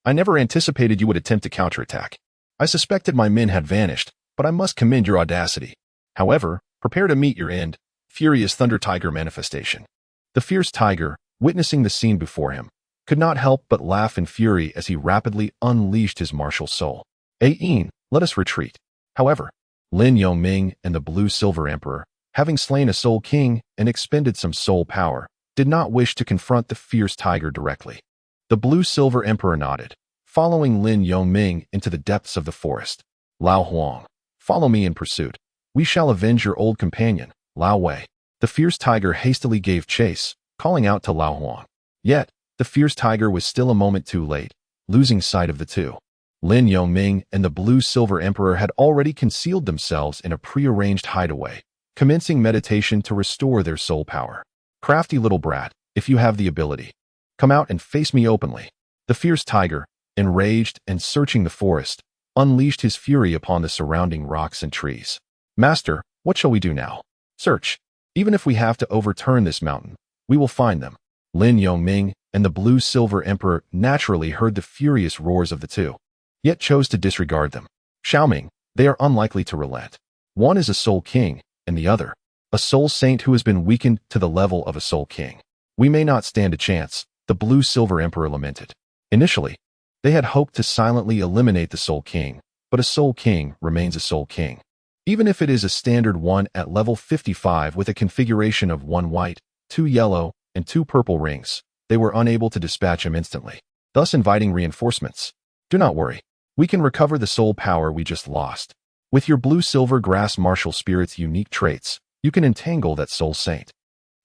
A: I never anticipated you would attempt to counterattack. I suspected my men had vanished, but I must commend your audacity. However, prepare to meet your end." Furious Thunder Tiger manifestation. The fierce tiger, witnessing the scene before him, could not help but laugh in fury as he rapidly unleashed his martial soul. Let us retreat." However, Lin Yongming and the blue-silver emperor, having slain a soul king and expended some soul power, did not wish to confront the fierce tiger directly. The blue-silver emperor nodded, following Lin Yongming into the depths of the forest. "Lao Huang, follow me in pursuit. We shall avenge your old companion, Lao Wei." The fierce tiger hastily gave chase, calling out to Lao Huang. Yet, the fierce tiger was still a moment too late, losing sight of the two. Lin Yongming and the blue-silver emperor had already concealed themselves in a prearranged hideaway, commencing meditation to restore their soul power. "Crafty little brat, if you have the ability, come out and face me openly." The fierce tiger, enraged and searching the forest, unleashed his fury upon the surrounding rocks and trees. "Master, what shall we do now?" "Search. Even if we have to overturn this mountain, we will find them." Lin Yongming and the blue-silver emperor naturally heard the furious roars of the two, yet chose to disregard them. "Xiaoming, they are unlikely to relent. One is a soul king, and the other, a soul saint who has been weakened to the level of a soul king. We may not stand a chance," the blue-silver emperor lamented. Initially, They had hoped to silently eliminate the Soul King, but a Soul King remains a Soul King. Even if it is a standard one at level 55 with a configuration of 1 white, 2 yellow, and 2 purple rings, they were unable to dispatch him instantly, thus inviting reinforcements. Do not worry. We can recover the soul power we just lost. With your blue-silver grass martial spirit's unique traits, you can entangle that Soul Saint.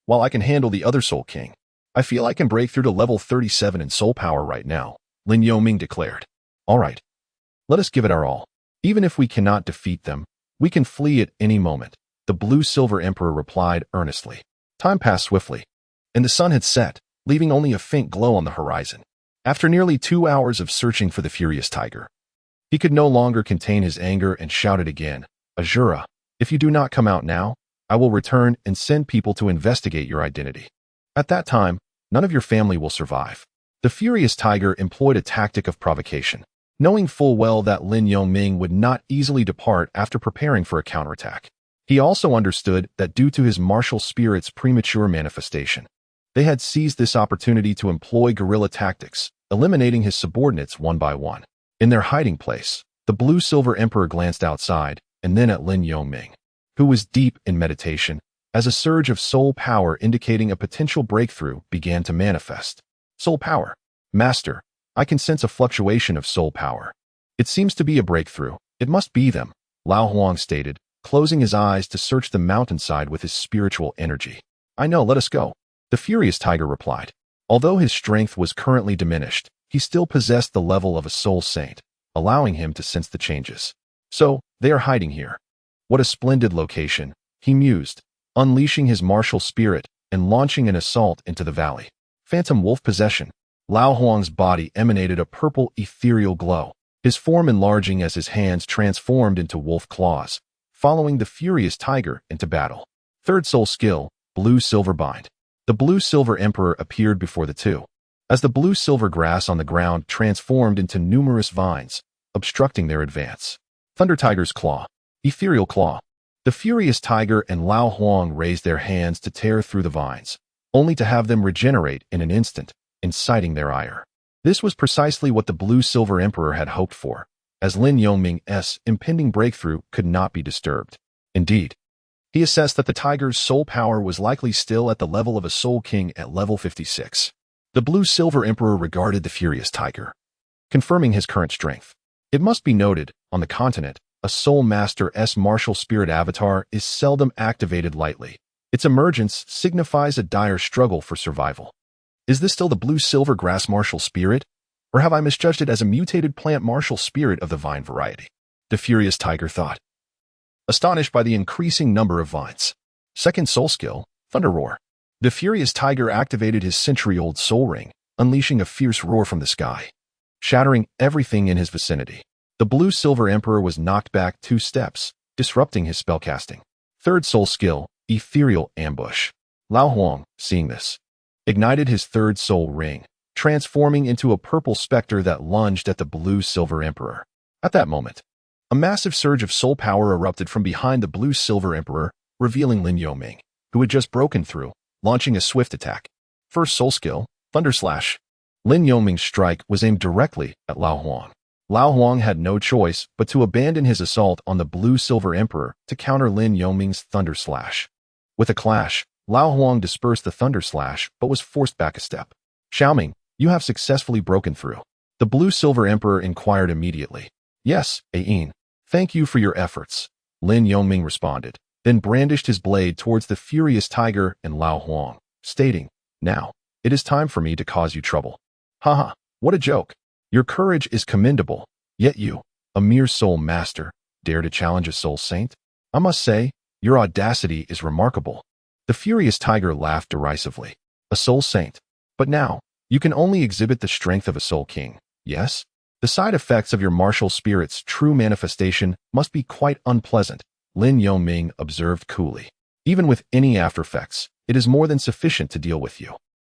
A: While I can handle the other Soul King, I feel I can break through to level 37 in soul power right now, Lin Yoming declared. All right. Let us give it our all. Even if we cannot defeat them, we can flee at any moment, the blue-silver emperor replied earnestly. Time passed swiftly, and the sun had set, leaving only a faint glow on the horizon. After nearly 2 hours of searching for the furious tiger, he could no longer contain his anger and shouted again, Azura, if you do not come out now, I will return and send people to investigate your identity. At that time, none of your family will survive. The furious tiger employed a tactic of provocation, knowing full well that Lin Yoming would not easily depart after preparing for a counterattack. He also understood that due to his martial spirit's premature manifestation, they had seized this opportunity to employ guerrilla tactics, eliminating his subordinates one by one. In their hiding place, the blue-silver emperor glanced outside and then at Lin Yoming, who was deep in meditation, as a surge of soul power indicating a potential breakthrough began to manifest. Soul power. Master, I can sense a fluctuation of soul power. It seems to be a breakthrough. It must be them, Lao Huang stated, closing his eyes to search the mountainside with his spiritual energy. I know, let us go. The furious tiger replied. Although his strength was currently diminished, he still possessed the level of a soul saint, allowing him to sense the changes. So, they are hiding here. What a splendid location, he mused, unleashing his martial spirit and launching an assault into the valley. Phantom wolf possession. Lao Huang's body emanated a purple ethereal glow, his form enlarging as his hands transformed into wolf claws, following the furious tiger into battle. Third soul skill, blue-silver bind. The blue-silver emperor appeared before the two, as the blue-silver grass on the ground transformed into numerous vines, obstructing their advance. Thunder Tiger's claw. Ethereal claw. The furious tiger and Lao Huang raised their hands to tear through the vines, only to have them regenerate in an instant, inciting their ire. This was precisely what the blue-silver emperor had hoped for, as Lin Yoming's impending breakthrough could not be disturbed. Indeed, he assessed that the tiger's soul power was likely still at the level of a soul king at level 56. The blue-silver emperor regarded the furious tiger, confirming his current strength. It must be noted, on the continent, a soul master's martial spirit avatar is seldom activated lightly. Its emergence signifies a dire struggle for survival. Is this still the blue-silver grass martial spirit, or have I misjudged it as a mutated plant martial spirit of the vine variety? The furious tiger thought, astonished by the increasing number of vines. Second soul skill, Thunder Roar. The furious tiger activated his century-old soul ring, unleashing a fierce roar from the sky, shattering everything in his vicinity. The blue-silver emperor was knocked back 2 steps, disrupting his spellcasting. Third soul skill, Ethereal Ambush. Lao Huang, seeing this, ignited his third soul ring, transforming into a purple specter that lunged at the blue-silver emperor. At that moment, a massive surge of soul power erupted from behind the blue-silver emperor, revealing Lin Yoming, who had just broken through, launching a swift attack. First soul skill, Thunder Slash. Lin Yoming's strike was aimed directly at Lao Huang. Lao Huang had no choice but to abandon his assault on the blue-silver emperor to counter Lin Yoming's Thunder Slash. With a clash, Lao Huang dispersed the Thunder Slash but was forced back a step. Xiaoming, you have successfully broken through. The blue-silver emperor inquired immediately. Yes, Ain. Thank you for your efforts, Lin Yoming responded, then brandished his blade towards the furious tiger and Lao Huang, stating, Now, it is time for me to cause you trouble. Haha, what a joke. Your courage is commendable, yet you, a mere soul master, dare to challenge a soul saint? I must say, your audacity is remarkable. The furious tiger laughed derisively. A soul saint. But now, you can only exhibit the strength of a soul king, yes? The side effects of your martial spirit's true manifestation must be quite unpleasant, Lin Yoming observed coolly. Even with any after effects, it is more than sufficient to deal with you.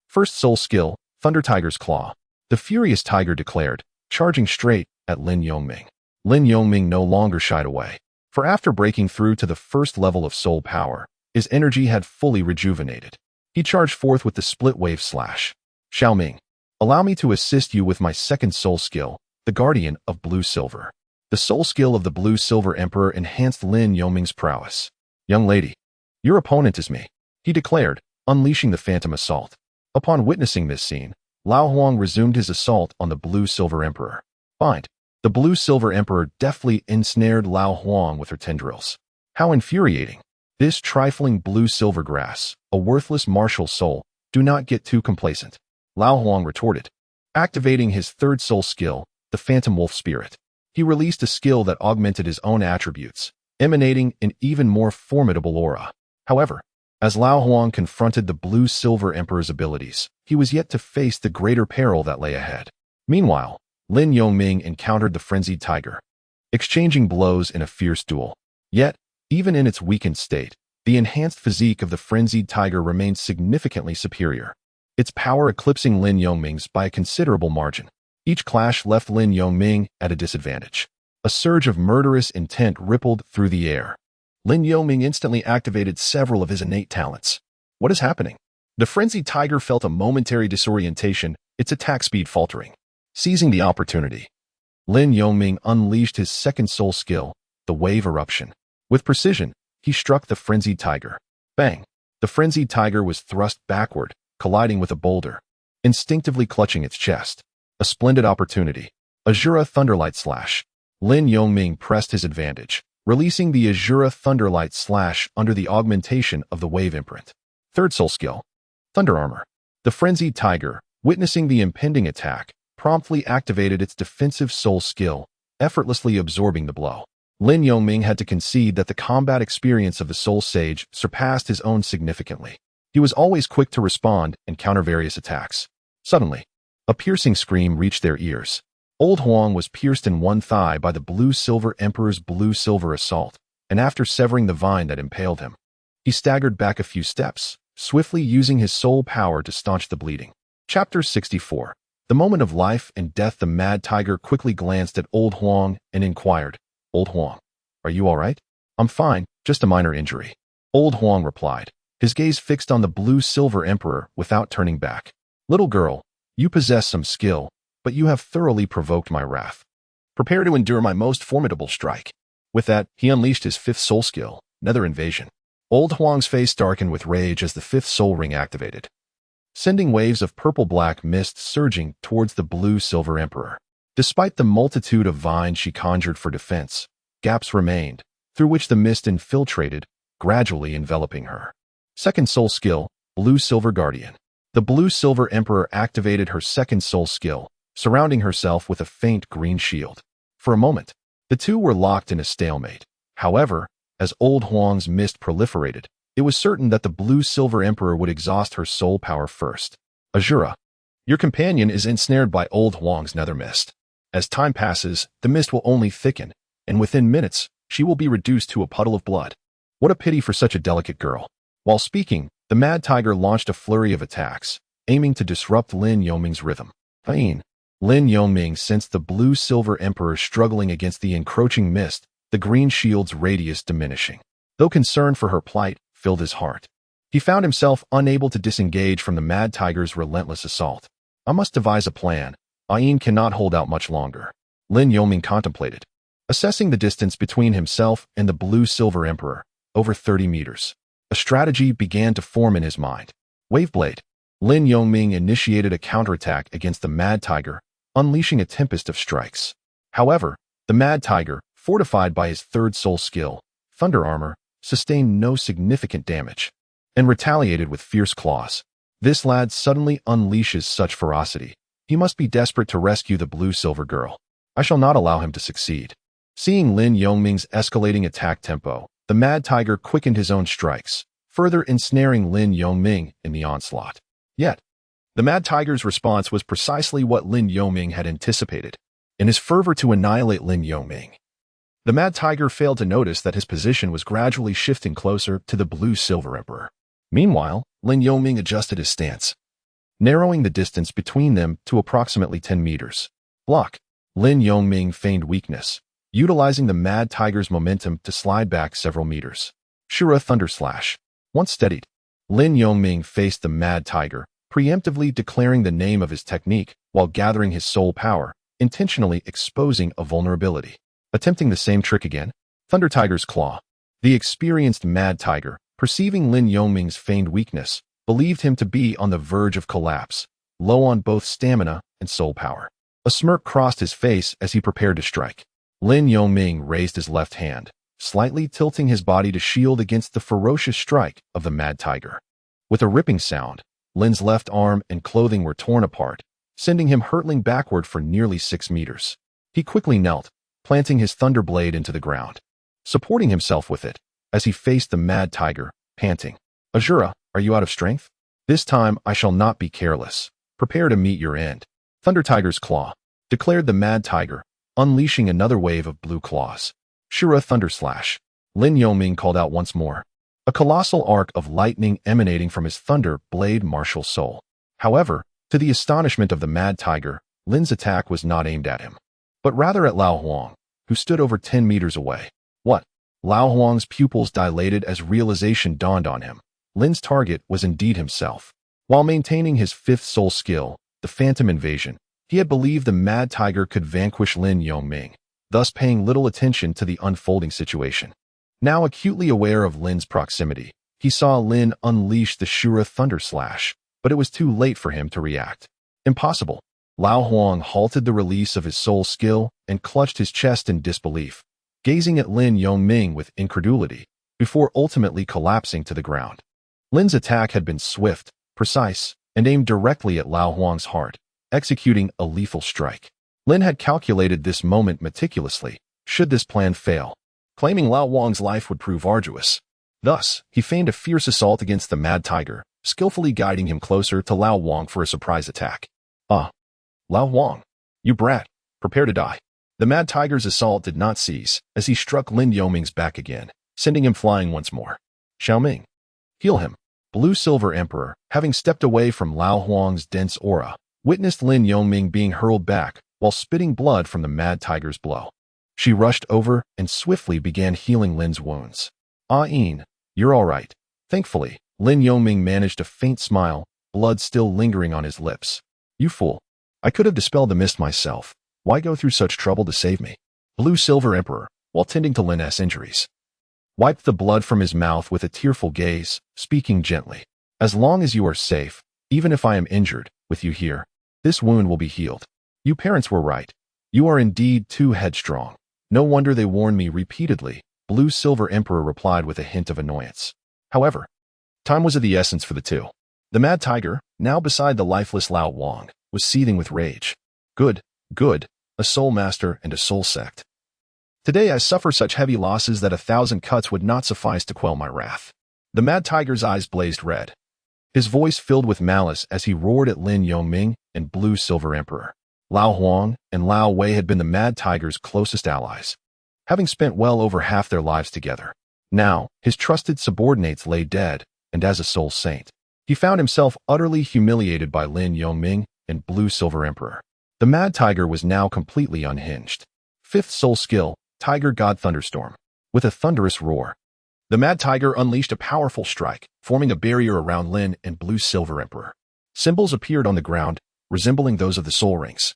A: First soul skill, Thunder Tiger's Claw. The furious tiger declared, charging straight at Lin Yoming. Lin Yoming no longer shied away, for after breaking through to the first level of soul power, his energy had fully rejuvenated. He charged forth with the split wave slash. Xiaoming. Allow me to assist you with my second soul skill, the Guardian of Blue-Silver. The soul skill of the Blue-Silver Emperor enhanced Lin Yoming's prowess. Young lady, your opponent is me, he declared, unleashing the phantom assault. Upon witnessing this scene, Lao Huang resumed his assault on the Blue-Silver Emperor. Find. The Blue-Silver Emperor deftly ensnared Lao Huang with her tendrils. How infuriating. This trifling blue-silver grass, a worthless martial soul, do not get too complacent. Lao Huang retorted. Activating his third soul skill, the Phantom Wolf Spirit, he released a skill that augmented his own attributes, emanating an even more formidable aura. However, as Lao Huang confronted the Blue-Silver Emperor's abilities, he was yet to face the greater peril that lay ahead. Meanwhile, Lin Yongming encountered the frenzied tiger, exchanging blows in a fierce duel. Yet, even in its weakened state, the enhanced physique of the frenzied tiger remained significantly superior, its power eclipsing Lin Yongming's by a considerable margin. Each clash left Lin Yongming at a disadvantage. A surge of murderous intent rippled through the air. Lin Yongming instantly activated several of his innate talents. What is happening? The frenzied tiger felt a momentary disorientation, its attack speed faltering. Seizing the opportunity, Lin Yongming unleashed his second soul skill, the Wave Eruption. With precision, he struck the frenzied tiger. Bang! The frenzied tiger was thrust backward, colliding with a boulder, instinctively clutching its chest. A splendid opportunity. Azura Thunderlight Slash. Lin Yongming pressed his advantage, releasing the Azura Thunderlight Slash under the augmentation of the Wave Imprint. Third soul skill, Thunder Armor. The frenzied tiger, witnessing the impending attack, promptly activated its defensive soul skill, effortlessly absorbing the blow. Lin Yongming had to concede that the combat experience of the Soul Sage surpassed his own significantly. He was always quick to respond and counter various attacks. Suddenly, a piercing scream reached their ears. Old Huang was pierced in one thigh by the Blue-Silver Emperor's Blue-Silver assault, and after severing the vine that impaled him, he staggered back a few steps, swiftly using his soul power to staunch the bleeding. Chapter 64. The moment of life and death. The mad tiger quickly glanced at Old Huang and inquired, Old Huang, are you all right? I'm fine, just a minor injury. Old Huang replied, his gaze fixed on the Blue-Silver Emperor without turning back. Little girl, you possess some skill, but you have thoroughly provoked my wrath. Prepare to endure my most formidable strike. With that, he unleashed his fifth soul skill, Nether Invasion. Old Huang's face darkened with rage as the fifth soul ring activated, sending waves of purple-black mist surging towards the Blue-Silver Emperor. Despite the multitude of vines she conjured for defense, gaps remained, through which the mist infiltrated, gradually enveloping her. Second soul skill, Blue-Silver Guardian. The Blue-Silver Emperor activated her second soul skill, surrounding herself with a faint green shield. For a moment, the two were locked in a stalemate. However, as Old Huang's mist proliferated, it was certain that the Blue-Silver Emperor would exhaust her soul power first. Azura, your companion is ensnared by Old Huang's nether mist. As time passes, the mist will only thicken, and within minutes, she will be reduced to a puddle of blood. What a pity for such a delicate girl. While speaking, the mad tiger launched a flurry of attacks, aiming to disrupt Lin Yongming's rhythm. Lin Yongming sensed the Blue-Silver Emperor struggling against the encroaching mist, the green shield's radius diminishing. Though concern for her plight filled his heart, he found himself unable to disengage from the mad tiger's relentless assault. I must devise a plan. Ayin cannot hold out much longer. Lin Yongming contemplated, assessing the distance between himself and the Blue-Silver Emperor, over 30 meters. A strategy began to form in his mind. Waveblade. Lin Yongming initiated a counterattack against the mad tiger, unleashing a tempest of strikes. However, the mad tiger, fortified by his third soul skill, Thunder Armor, sustained no significant damage, and retaliated with fierce claws. This lad suddenly unleashes such ferocity. He must be desperate to rescue the Blue-Silver girl. I shall not allow him to succeed. Seeing Lin Yongming's escalating attack tempo, the mad tiger quickened his own strikes, further ensnaring Lin Yongming in the onslaught. Yet, the mad tiger's response was precisely what Lin Yongming had anticipated. In his fervor to annihilate Lin Yongming, the mad tiger failed to notice that his position was gradually shifting closer to the Blue-Silver Emperor. Meanwhile, Lin Yongming adjusted his stance, narrowing the distance between them to approximately 10 meters. Block. Lin Yongming feigned weakness, utilizing the mad tiger's momentum to slide back several meters. Shura Thunder Slash. Once steadied, Lin Yongming faced the mad tiger, preemptively declaring the name of his technique while gathering his soul power, intentionally exposing a vulnerability. Attempting the same trick again, Thunder Tiger's Claw. The experienced Mad Tiger, perceiving Lin Yongming's feigned weakness, believed him to be on the verge of collapse, low on both stamina and soul power. A smirk crossed his face as he prepared to strike. Lin Yongming raised his left hand, slightly tilting his body to shield against the ferocious strike of the Mad Tiger. With a ripping sound, Lin's left arm and clothing were torn apart, sending him hurtling backward for nearly 6 meters. He quickly knelt, planting his thunder blade into the ground, supporting himself with it as he faced the Mad Tiger, panting. Azura, are you out of strength? This time I shall not be careless. Prepare to meet your end. Thunder Tiger's Claw, declared the Mad Tiger, unleashing another wave of blue claws. Shura Thunder Slash. Lin Yongming called out once more, a colossal arc of lightning emanating from his thunder blade martial soul. However, to the astonishment of the Mad Tiger, Lin's attack was not aimed at him, but rather at Lao Huang, who stood over 10 meters away. What? Lao Huang's pupils dilated as realization dawned on him. Lin's target was indeed himself. While maintaining his fifth soul skill, the Phantom Invasion, he had believed the Mad Tiger could vanquish Lin Yongming, thus paying little attention to the unfolding situation. Now acutely aware of Lin's proximity, he saw Lin unleash the Shura Thunder Slash, but it was too late for him to react. Impossible. Lao Huang halted the release of his soul skill and clutched his chest in disbelief, gazing at Lin Yongming with incredulity, before ultimately collapsing to the ground. Lin's attack had been swift, precise, and aimed directly at Lao Huang's heart, executing a lethal strike. Lin had calculated this moment meticulously, should this plan fail, claiming Lao Huang's life would prove arduous. Thus, he feigned a fierce assault against the Mad Tiger, skillfully guiding him closer to Lao Huang for a surprise attack. Lao Huang, you brat, prepare to die. The Mad Tiger's assault did not cease as he struck Lin Yongming's back again, sending him flying once more. Xiaoming, heal him. Blue Silver Emperor, having stepped away from Lao Huang's dense aura, witnessed Lin Yongming being hurled back while spitting blood from the Mad Tiger's blow. She rushed over and swiftly began healing Lin's wounds. Ah-in, you're all right. Thankfully, Lin Yongming managed a faint smile, blood still lingering on his lips. You fool. I could have dispelled the mist myself. Why go through such trouble to save me? Blue Silver Emperor, while tending to Lin's injuries, wiped the blood from his mouth with a tearful gaze, speaking gently. As long as you are safe, even if I am injured, with you here, this wound will be healed. You parents were right. You are indeed too headstrong. No wonder they warned me repeatedly, Blue Silver Emperor replied with a hint of annoyance. However, time was of the essence for the two. The Mad Tiger, now beside the lifeless Lao Huang, was seething with rage. Good, a soul master and a soul sect. Today I suffer such heavy losses that 1,000 cuts would not suffice to quell my wrath. The Mad Tiger's eyes blazed red. His voice filled with malice as he roared at Lin Yongming and Blue Silver Emperor. Lao Huang and Lao Wei had been the Mad Tiger's closest allies, having spent well over half their lives together. Now, his trusted subordinates lay dead, and as a soul saint, he found himself utterly humiliated by Lin Yongming and Blue Silver Emperor. The Mad Tiger was now completely unhinged. Fifth soul skill, Tiger God Thunderstorm. With a thunderous roar, the Mad Tiger unleashed a powerful strike, forming a barrier around Lin and Blue Silver Emperor. Symbols appeared on the ground, resembling those of the soul rings,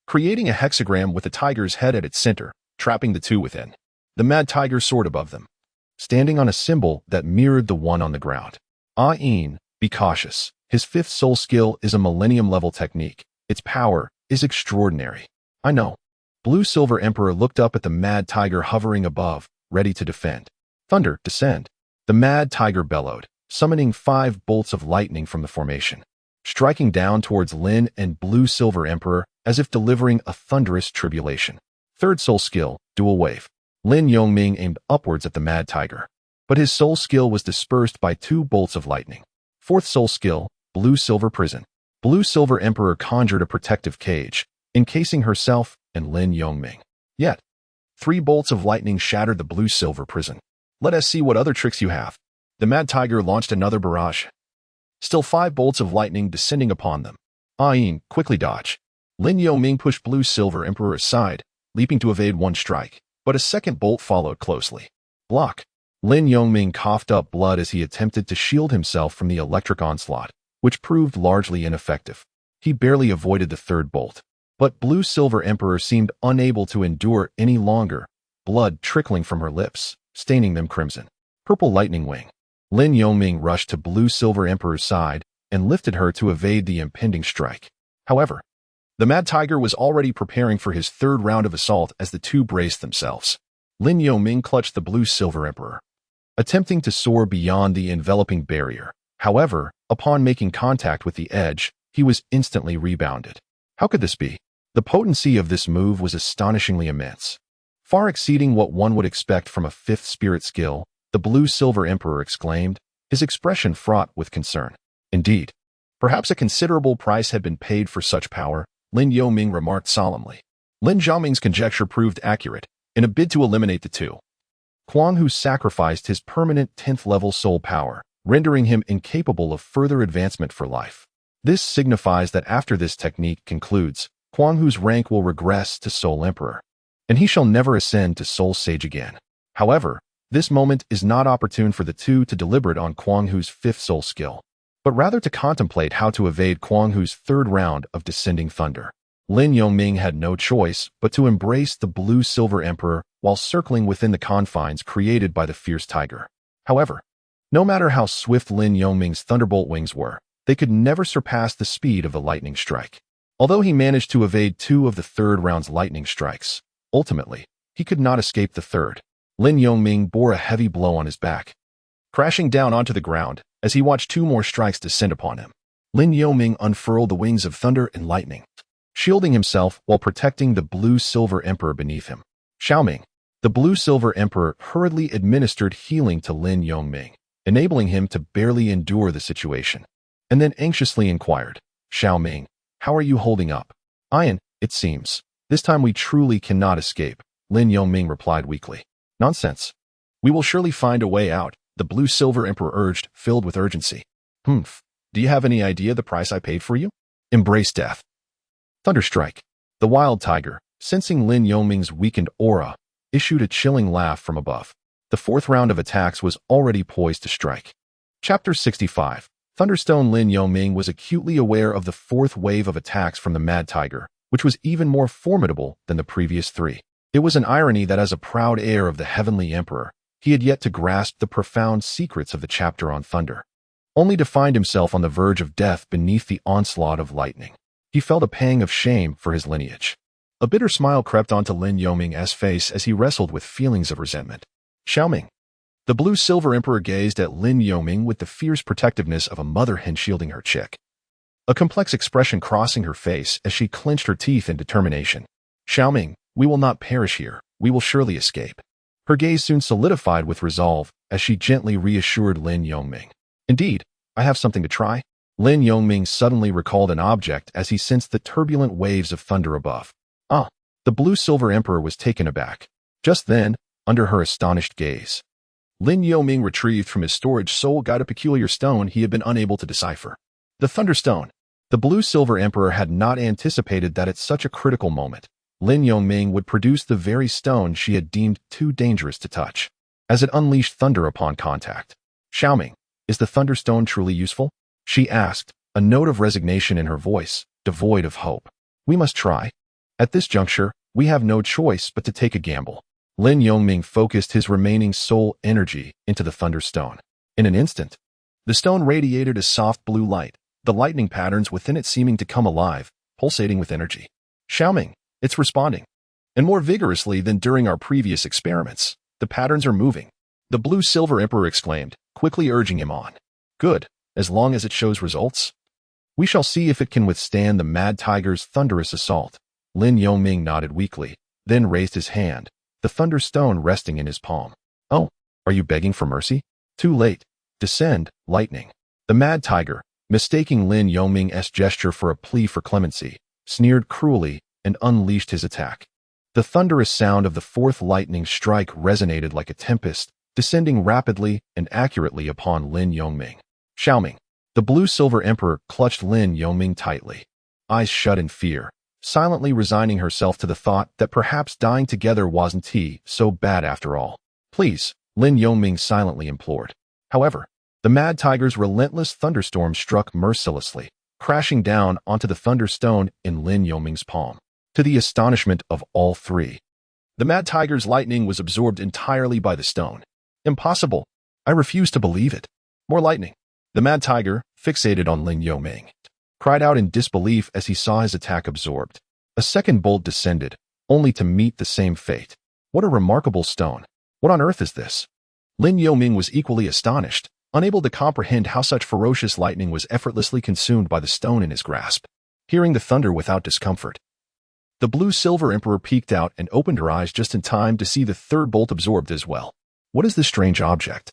A: creating a hexagram with the tiger's head at its center, trapping the two within. The Mad Tiger soared above them, standing on a symbol that mirrored the one on the ground. Ah-in, be cautious. His fifth soul skill is a millennium-level technique. Its power is extraordinary. I know. Blue Silver Emperor looked up at the Mad Tiger hovering above, ready to defend. Thunder, descend. The Mad Tiger bellowed, summoning 5 bolts of lightning from the formation, striking down towards Lin and Blue Silver Emperor as if delivering a thunderous tribulation. Third soul skill, dual wave. Lin Yongming aimed upwards at the Mad Tiger, but his soul skill was dispersed by 2 bolts of lightning. Fourth soul skill, Blue Silver Prison. Blue Silver Emperor conjured a protective cage, encasing herself and Lin Yongming. Yet, 3 bolts of lightning shattered the Blue Silver Prison. Let us see what other tricks you have. The Mad Tiger launched another barrage. Still 5 bolts of lightning descending upon them. Ah-in, quickly dodge. Lin Yongming pushed Blue Silver Emperor aside, leaping to evade one strike, but a second bolt followed closely. Block. Lin Yongming coughed up blood as he attempted to shield himself from the electric onslaught, which proved largely ineffective. He barely avoided the third bolt. But Blue-Silver Emperor seemed unable to endure any longer, blood trickling from her lips, staining them crimson. Purple Lightning Wing. Lin Yongming rushed to Blue-Silver Emperor's side and lifted her to evade the impending strike. However, the Mad Tiger was already preparing for his third round of assault as the two braced themselves. Lin Yongming clutched the Blue-Silver Emperor, attempting to soar beyond the enveloping barrier. However, upon making contact with the edge, he was instantly rebounded. How could this be? The potency of this move was astonishingly immense. Far exceeding what one would expect from a fifth spirit skill, the Blue-Silver Emperor exclaimed, his expression fraught with concern. Indeed, perhaps a considerable price had been paid for such power, Lin Yongming remarked solemnly. Lin Zhaoming's conjecture proved accurate. In a bid to eliminate the two, Kuang Hu sacrificed his permanent 10th-level soul power, rendering him incapable of further advancement for life. This signifies that after this technique concludes, Kuang Hu's rank will regress to Soul Emperor, and he shall never ascend to Soul Sage again. However, this moment is not opportune for the two to deliberate on Kuang Hu's fifth soul skill, but rather to contemplate how to evade Kuang Hu's third round of Descending Thunder. Lin Yongming had no choice but to embrace the Blue-Silver Emperor while circling within the confines created by the fierce tiger. However, no matter how swift Lin Yongming's thunderbolt wings were, they could never surpass the speed of the lightning strike. Although he managed to evade two of the third round's lightning strikes, ultimately, he could not escape the third. Lin Yongming bore a heavy blow on his back, crashing down onto the ground as he watched two more strikes descend upon him. Lin Yongming unfurled the wings of thunder and lightning, shielding himself while protecting the Blue-Silver Emperor beneath him. Xiaoming, the Blue-Silver Emperor, hurriedly administered healing to Lin Yongming, enabling him to barely endure the situation, and then anxiously inquired, Xiaoming, how are you holding up? Ian, it seems. This time we truly cannot escape, Lin Yongming replied weakly. Nonsense. We will surely find a way out, the Blue-Silver Emperor urged, filled with urgency. Do you have any idea the price I paid for you? Embrace death. Thunderstrike. The wild tiger, sensing Lin Yongming's weakened aura, issued a chilling laugh from above. The fourth round of attacks was already poised to strike. Chapter 65. Thunderstone. Lin Yongming was acutely aware of the fourth wave of attacks from the Mad Tiger, which was even more formidable than the previous three. It was an irony that as a proud heir of the Heavenly Emperor, he had yet to grasp the profound secrets of the chapter on thunder, only to find himself on the verge of death beneath the onslaught of lightning. He felt a pang of shame for his lineage. A bitter smile crept onto Lin Yongming's face as he wrestled with feelings of resentment. Xiaoming. The Blue-Silver Emperor gazed at Lin Yongming with the fierce protectiveness of a mother hen shielding her chick, a complex expression crossing her face as she clenched her teeth in determination. Xiaoming, we will not perish here. We will surely escape. Her gaze soon solidified with resolve as she gently reassured Lin Yongming. Indeed, I have something to try. Lin Yongming suddenly recalled an object as he sensed the turbulent waves of thunder above. The Blue-Silver Emperor was taken aback. Just then, under her astonished gaze, Lin Yongming retrieved from his storage soul guide a peculiar stone he had been unable to decipher. The Thunderstone. The Blue-Silver Emperor had not anticipated that at such a critical moment, Lin Yongming would produce the very stone she had deemed too dangerous to touch, as it unleashed thunder upon contact. Xiaoming, is the Thunderstone truly useful? She asked, a note of resignation in her voice, devoid of hope. We must try. At this juncture, we have no choice but to take a gamble. Lin Yongming focused his remaining soul energy into the Thunderstone. In an instant, the stone radiated a soft blue light, the lightning patterns within it seeming to come alive, pulsating with energy. Xiaoming, it's responding. And more vigorously than during our previous experiments. The patterns are moving. The Blue-Silver Emperor exclaimed, quickly urging him on. Good. As long as it shows results, we shall see if it can withstand the Mad Tiger's thunderous assault. Lin Yongming nodded weakly, then raised his hand, the Thunderstone resting in his palm. Oh, are you begging for mercy? Too late. Descend, lightning. The Mad Tiger, mistaking Lin Yongming's gesture for a plea for clemency, sneered cruelly and unleashed his attack. The thunderous sound of the fourth lightning strike resonated like a tempest, descending rapidly and accurately upon Lin Yongming. Xiaoming. The Blue-Silver Emperor clutched Lin Yongming tightly, eyes shut in fear, silently resigning herself to the thought that perhaps dying together wasn't so bad after all. Please, Lin Yongming silently implored. However, The Mad Tiger's relentless thunderstorm struck mercilessly, crashing down onto the thunderstone in Lin Yoming's palm. To the astonishment of all three, the Mad Tiger's lightning was absorbed entirely by the stone. Impossible! I refuse to believe it. More lightning. The Mad Tiger, fixated on Lin Yoming, cried out in disbelief as he saw his attack absorbed. A second bolt descended, only to meet the same fate. What a remarkable stone. What on earth is this? Lin Yoming was equally astonished, unable to comprehend how such ferocious lightning was effortlessly consumed by the stone in his grasp. Hearing the thunder without discomfort, the blue-silver emperor peeked out and opened her eyes just in time to see the third bolt absorbed as well. What is this strange object?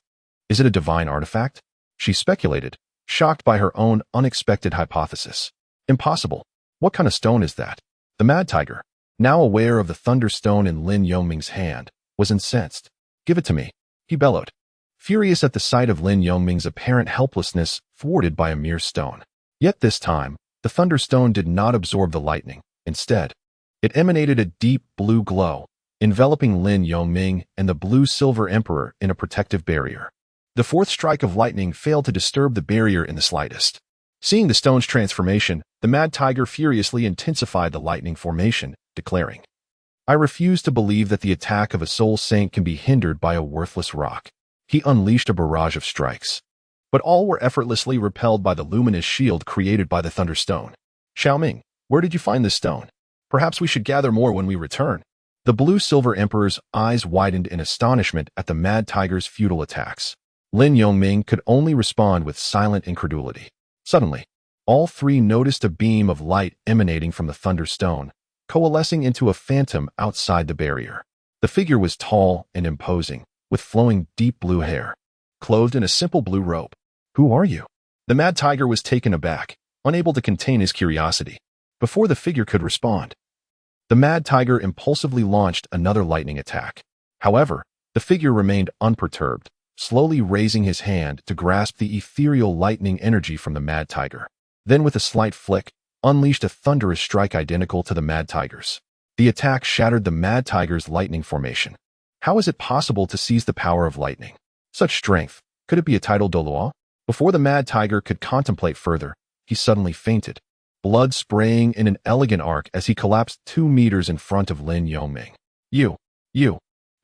A: Is it a divine artifact? She speculated, shocked by her own unexpected hypothesis. Impossible. What kind of stone is that? The Mad Tiger, now aware of the thunderstone in Lin Yoming's hand, was incensed. Give it to me, he bellowed, furious at the sight of Lin Yoming's apparent helplessness thwarted by a mere stone. Yet this time, the thunderstone did not absorb the lightning. Instead, it emanated a deep blue glow, enveloping Lin Yoming and the blue-silver emperor in a protective barrier. The fourth strike of lightning failed to disturb the barrier in the slightest. Seeing the stone's transformation, the Mad Tiger furiously intensified the lightning formation, declaring, I refuse to believe that the attack of a soul saint can be hindered by a worthless rock. He unleashed a barrage of strikes, but all were effortlessly repelled by the luminous shield created by the thunderstone. Xiaoming, where did you find this stone? Perhaps we should gather more when we return. The blue-silver emperor's eyes widened in astonishment at the Mad Tiger's futile attacks. Lin Yoming could only respond with silent incredulity. Suddenly, all three noticed a beam of light emanating from the thunderstone, coalescing into a phantom outside the barrier. The figure was tall and imposing, with flowing deep blue hair, clothed in a simple blue robe. Who are you? The Mad Tiger was taken aback, unable to contain his curiosity. Before the figure could respond, the Mad Tiger impulsively launched another lightning attack. However, the figure remained unperturbed, slowly raising his hand to grasp the ethereal lightning energy from the Mad Tiger. Then with a slight flick, unleashed a thunderous strike identical to the Mad Tiger's. The attack shattered the Mad Tiger's lightning formation. How is it possible to seize the power of lightning? Such strength, could it be a tidal Douluo? Before the Mad Tiger could contemplate further, he suddenly fainted, blood spraying in an elegant arc as he collapsed 2 meters in front of Lin Yoming. You.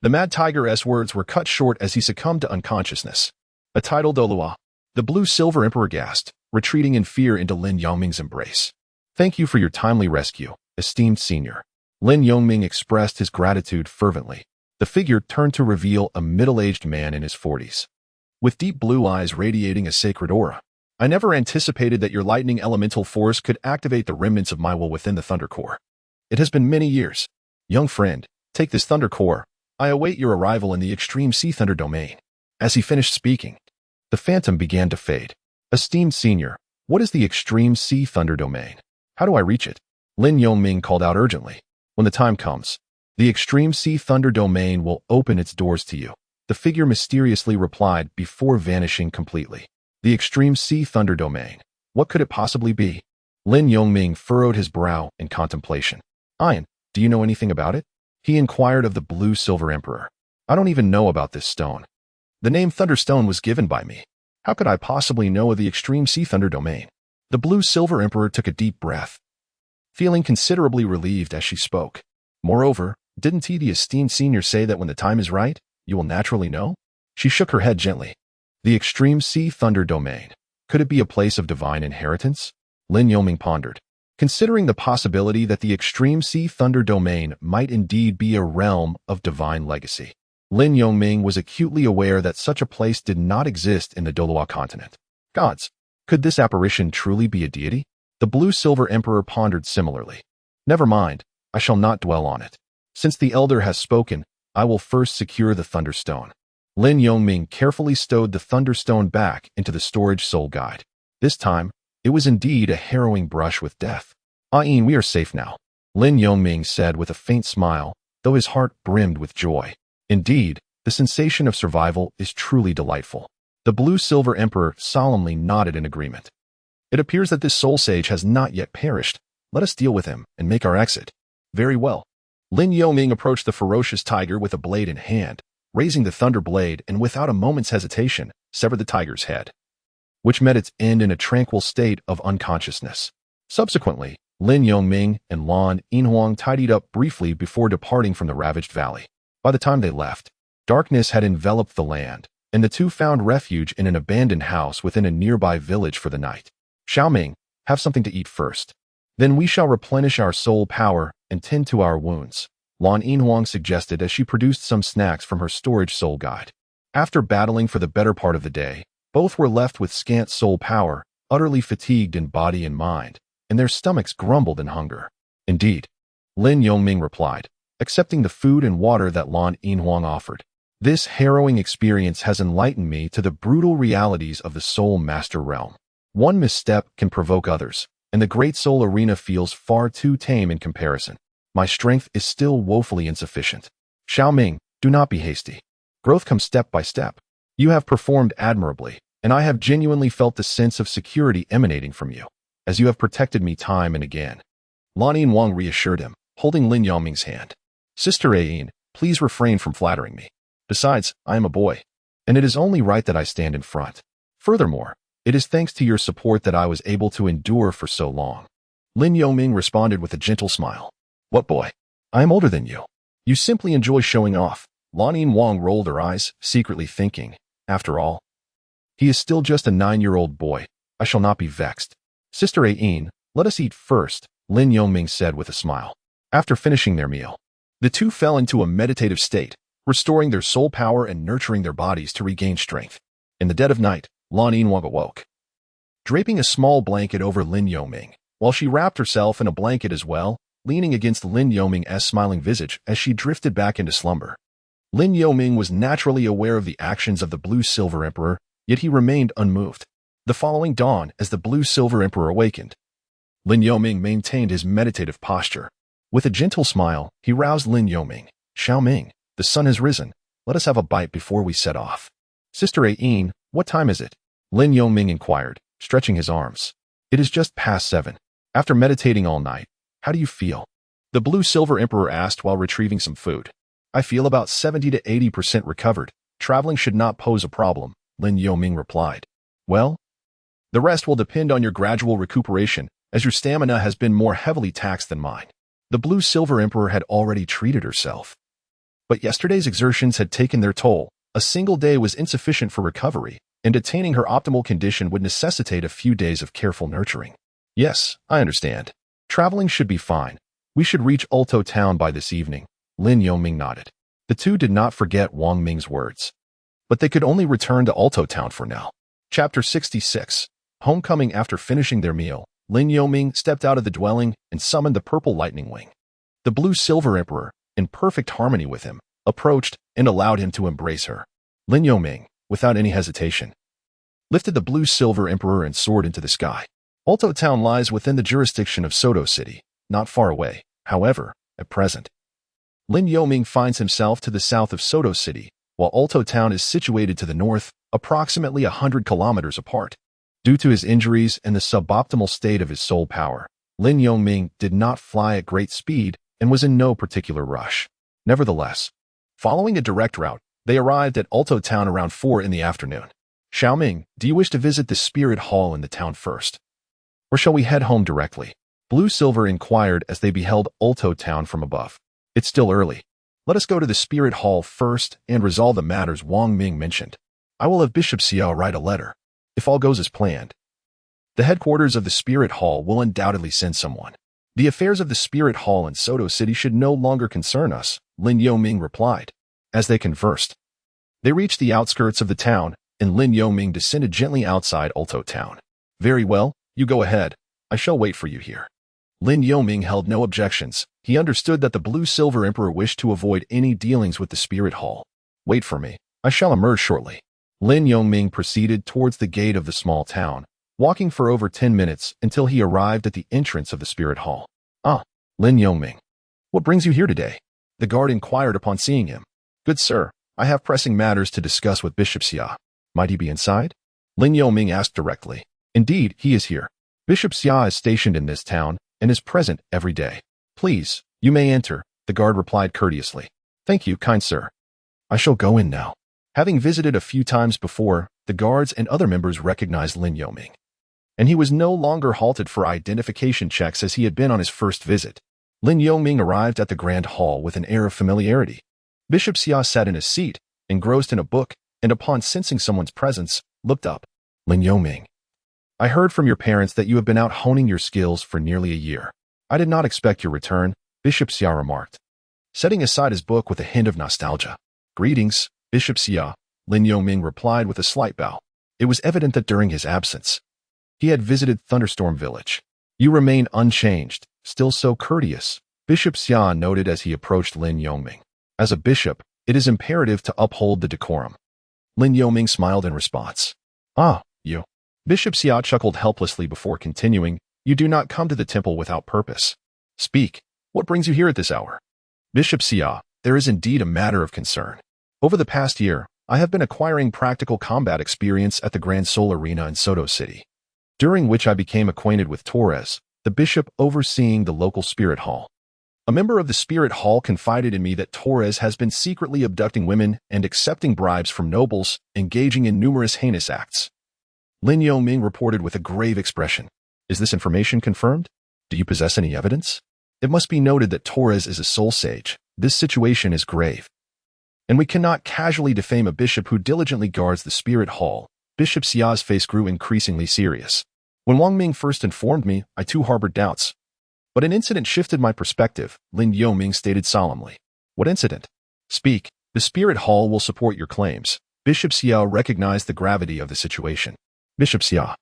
A: The Mad Tiger's words were cut short as he succumbed to unconsciousness. A tidal Douluo. The blue-silver emperor gasped, retreating in fear into Lin Yoming's embrace. Thank you for your timely rescue, esteemed senior. Lin Yoming expressed his gratitude fervently. The figure turned to reveal a middle-aged man in his 40s, with deep blue eyes radiating a sacred aura. I never anticipated that your lightning elemental force could activate the remnants of my will within the Thunder Core. It has been many years. Young friend, take this Thunder Core. I await your arrival in the extreme Sea Thunder domain. As he finished speaking, the phantom began to fade. Esteemed senior, what is the extreme Sea Thunder domain? How do I reach it? Lin Yoming called out urgently. When the time comes, the extreme Sea Thunder domain will open its doors to you. The figure mysteriously replied before vanishing completely. The extreme Sea Thunder domain. What could it possibly be? Lin Yoming furrowed his brow in contemplation. Ian, do you know anything about it? He inquired of the blue-silver emperor. I don't even know about this stone. The name Thunderstone was given by me. How could I possibly know of the extreme Sea Thunder domain? The blue-silver emperor took a deep breath, feeling considerably relieved as she spoke. Moreover, didn't he, the esteemed senior, say that when the time is right, you will naturally know? She shook her head gently. The extreme Sea Thunder domain. Could it be a place of divine inheritance? Lin Yoming pondered, considering the possibility that the extreme Sea Thunder domain might indeed be a realm of divine legacy. Lin Yoming was acutely aware that such a place did not exist in the Douluo continent. Gods, could this apparition truly be a deity? The blue-silver emperor pondered similarly. Never mind, I shall not dwell on it. Since the elder has spoken, I will first secure the Thunderstone. Lin Yoming carefully stowed the Thunderstone back into the storage soul guide. This time, it was indeed a harrowing brush with death. Ian, we are safe now, Lin Yoming said with a faint smile, though his heart brimmed with joy. Indeed, the sensation of survival is truly delightful. The blue-silver emperor solemnly nodded in agreement. It appears that this soul sage has not yet perished. Let us deal with him and make our exit. Very well. Lin Yoming approached the ferocious tiger with a blade in hand, raising the thunder blade and without a moment's hesitation, severed the tiger's head, which met its end in a tranquil state of unconsciousness. Subsequently, Lin Yongming and Lan Yinhuang tidied up briefly before departing from the ravaged valley. By the time they left, darkness had enveloped the land, and the two found refuge in an abandoned house within a nearby village for the night. Xiaoming, have something to eat first. Then we shall replenish our soul power and tend to our wounds, Lan Yinhuang suggested as she produced some snacks from her storage soul guide. After battling for the better part of the day, both were left with scant soul power, utterly fatigued in body and mind, and their stomachs grumbled in hunger. Indeed, Lin Yongming replied, accepting the food and water that Lan Yinhuang offered. This harrowing experience has enlightened me to the brutal realities of the soul master realm. One misstep can provoke others, and the great soul arena feels far too tame in comparison. My strength is still woefully insufficient. Xiaoming, do not be hasty. Growth comes step by step. You have performed admirably, and I have genuinely felt the sense of security emanating from you, as you have protected me time and again. Lan Yinhuang reassured him, holding Lin Yongming's hand. Sister Ayin, please refrain from flattering me. Besides, I am a boy, and it is only right that I stand in front. Furthermore, it is thanks to your support that I was able to endure for so long. Lin Yongming responded with a gentle smile. What boy? I am older than you. You simply enjoy showing off. Lan Yinhuang rolled her eyes, secretly thinking, after all, he is still just a 9-year-old boy. I shall not be vexed. Sister Ayin, let us eat first, Lin Yongming said with a smile. After finishing their meal, the two fell into a meditative state, restoring their soul power and nurturing their bodies to regain strength. In the dead of night, Lan Yinhuang awoke, draping a small blanket over Lin Yongming, while she wrapped herself in a blanket as well, leaning against Lin Yongming's smiling visage as she drifted back into slumber. Lin Yongming was naturally aware of the actions of the Blue-Silver Emperor, yet he remained unmoved. The following dawn, as the Blue-Silver Emperor awakened, Lin Yongming maintained his meditative posture. With a gentle smile, he roused Lin Yongming. Xiaoming, the sun has risen. Let us have a bite before we set off. Sister Ayin, what time is it? Lin Yongming inquired, stretching his arms. It is just past 7. After meditating all night, how do you feel? The Blue-Silver Emperor asked while retrieving some food. I feel about 70 to 80% recovered. Traveling should not pose a problem, Lin Yongming replied. Well, the rest will depend on your gradual recuperation, as your stamina has been more heavily taxed than mine. The Blue-Silver Emperor had already treated herself. But yesterday's exertions had taken their toll. A single day was insufficient for recovery, and attaining her optimal condition would necessitate a few days of careful nurturing. Yes, I understand. Traveling should be fine. We should reach Ulto Town by this evening. Lin Yongming nodded. The two did not forget Wang Ming's words. But they could only return to Ulto Town for now. Chapter 66. Homecoming. After finishing their meal, Lin Yongming stepped out of the dwelling and summoned the purple lightning wing. The Blue-Silver Emperor, in perfect harmony with him, approached and allowed him to embrace her. Lin Yongming, without any hesitation, lifted the Blue-Silver Emperor and soared into the sky. Ulto Town lies within the jurisdiction of Soto City, not far away. However, at present, Lin Yongming finds himself to the south of Soto City, while Ulto Town is situated to the north, approximately 100 kilometers apart. Due to his injuries and the suboptimal state of his soul power, Lin Yongming did not fly at great speed and was in no particular rush. Nevertheless, following a direct route, they arrived at Ulto Town around 4 in the afternoon. Xiaoming, do you wish to visit the Spirit Hall in the town first? Or shall we head home directly? Blue-Silver inquired as they beheld Ulto Town from above. It's still early. Let us go to the Spirit Hall first and resolve the matters Wang Ming mentioned. I will have Bishop Xiao write a letter. If all goes as planned, the headquarters of the Spirit Hall will undoubtedly send someone. The affairs of the Spirit Hall in Soto City should no longer concern us, Lin Yongming replied. As they conversed, they reached the outskirts of the town, and Lin Yongming descended gently outside Ulto Town. Very well, you go ahead. I shall wait for you here. Lin Yongming held no objections. He understood that the Blue-Silver Emperor wished to avoid any dealings with the Spirit Hall. Wait for me. I shall emerge shortly. Lin Yongming proceeded towards the gate of the small town, walking for over 10 minutes until he arrived at the entrance of the Spirit Hall. Ah, Lin Yongming. What brings you here today? The guard inquired upon seeing him. Good sir, I have pressing matters to discuss with Bishop Xia. Might he be inside? Lin Yongming asked directly. Indeed, he is here. Bishop Xia is stationed in this town and is present every day. Please, you may enter, the guard replied courteously. Thank you, kind sir. I shall go in now. Having visited a few times before, the guards and other members recognized Lin Yoming, and he was no longer halted for identification checks as he had been on his first visit. Lin Yoming arrived at the grand hall with an air of familiarity. Bishop Xia sat in his seat, engrossed in a book, and upon sensing someone's presence, looked up. Lin Yoming, I heard from your parents that you have been out honing your skills for nearly a year. I did not expect your return, Bishop Xia remarked, setting aside his book with a hint of nostalgia. Greetings, Bishop Xia, Lin Yoming replied with a slight bow. It was evident that during his absence, he had visited Thunderstorm Village. You remain unchanged, still so courteous, Bishop Xia noted as he approached Lin Yoming. As a bishop, it is imperative to uphold the decorum. Lin Yoming smiled in response. Ah, you. Bishop Xia chuckled helplessly before continuing, you do not come to the temple without purpose. Speak, what brings you here at this hour? Bishop Xia, there is indeed a matter of concern. Over the past year, I have been acquiring practical combat experience at the Grand Soul Arena in Soto City, during which I became acquainted with Torres, the bishop overseeing the local spirit hall. A member of the spirit hall confided in me that Torres has been secretly abducting women and accepting bribes from nobles, engaging in numerous heinous acts. Lin Yoming reported with a grave expression. Is this information confirmed? Do you possess any evidence? It must be noted that Torres is a soul sage. This situation is grave, and we cannot casually defame a bishop who diligently guards the spirit hall. Bishop Xia's face grew increasingly serious. When Wang Ming first informed me, I too harbored doubts. But an incident shifted my perspective, Lin Yoming stated solemnly. What incident? Speak. The spirit hall will support your claims. Bishop Xia recognized the gravity of the situation. Bishop Xia.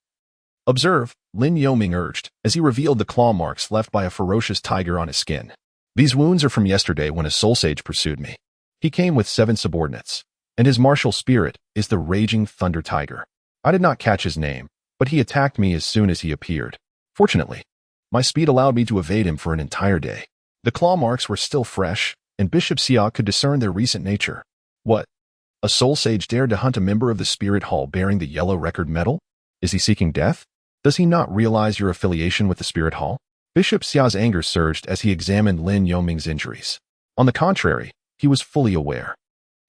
A: Observe, Lin Yoming urged, as he revealed the claw marks left by a ferocious tiger on his skin. These wounds are from yesterday when a soul sage pursued me. He came with 7 subordinates, and his martial spirit is the raging thunder tiger. I did not catch his name, but he attacked me as soon as he appeared. Fortunately, my speed allowed me to evade him for an entire day. The claw marks were still fresh, and Bishop Xia could discern their recent nature. What? A soul sage dared to hunt a member of the spirit hall bearing the yellow record medal? Is he seeking death? Does he not realize your affiliation with the spirit hall? Bishop Xia's anger surged as he examined Lin Yoming's injuries. On the contrary, he was fully aware.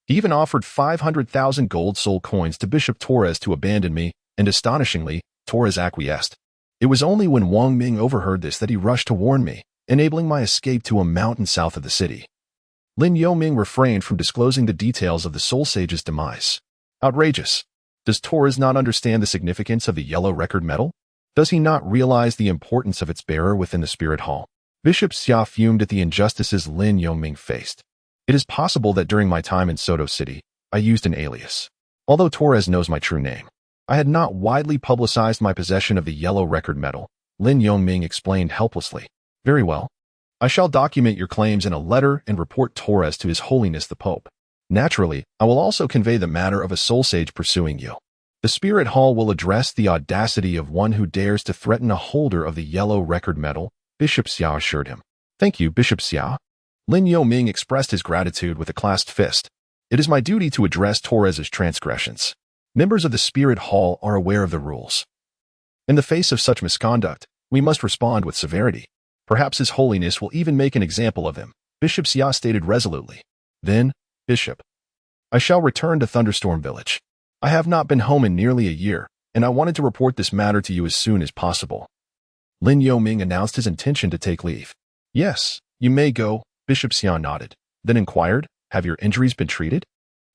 A: He even offered 500,000 gold soul coins to Bishop Torres to abandon me, and astonishingly, Torres acquiesced. It was only when Wang Ming overheard this that he rushed to warn me, enabling my escape to a mountain south of the city. Lin Yoming refrained from disclosing the details of the soul sage's demise. Outrageous. Does Torres not understand the significance of the yellow record medal? Does he not realize the importance of its bearer within the spirit hall? Bishop Xia fumed at the injustices Lin Yoming faced. It is possible that during my time in Soto City, I used an alias. Although Torres knows my true name, I had not widely publicized my possession of the yellow record medal, Lin Yoming explained helplessly. Very well. I shall document your claims in a letter and report Torres to His Holiness the Pope. Naturally, I will also convey the matter of a soul sage pursuing you. The Spirit Hall will address the audacity of one who dares to threaten a holder of the yellow record medal, Bishop Xia assured him. Thank you, Bishop Xia. Lin Yoming expressed his gratitude with a clasped fist. It is my duty to address Torres's transgressions. Members of the Spirit Hall are aware of the rules. In the face of such misconduct, we must respond with severity. Perhaps His Holiness will even make an example of him, Bishop Xia stated resolutely. Then, Bishop, I shall return to Thunderstorm Village. I have not been home in nearly a year, and I wanted to report this matter to you as soon as possible. Lin Yoming announced his intention to take leave. Yes, you may go, Bishop Xia nodded, then inquired, have your injuries been treated?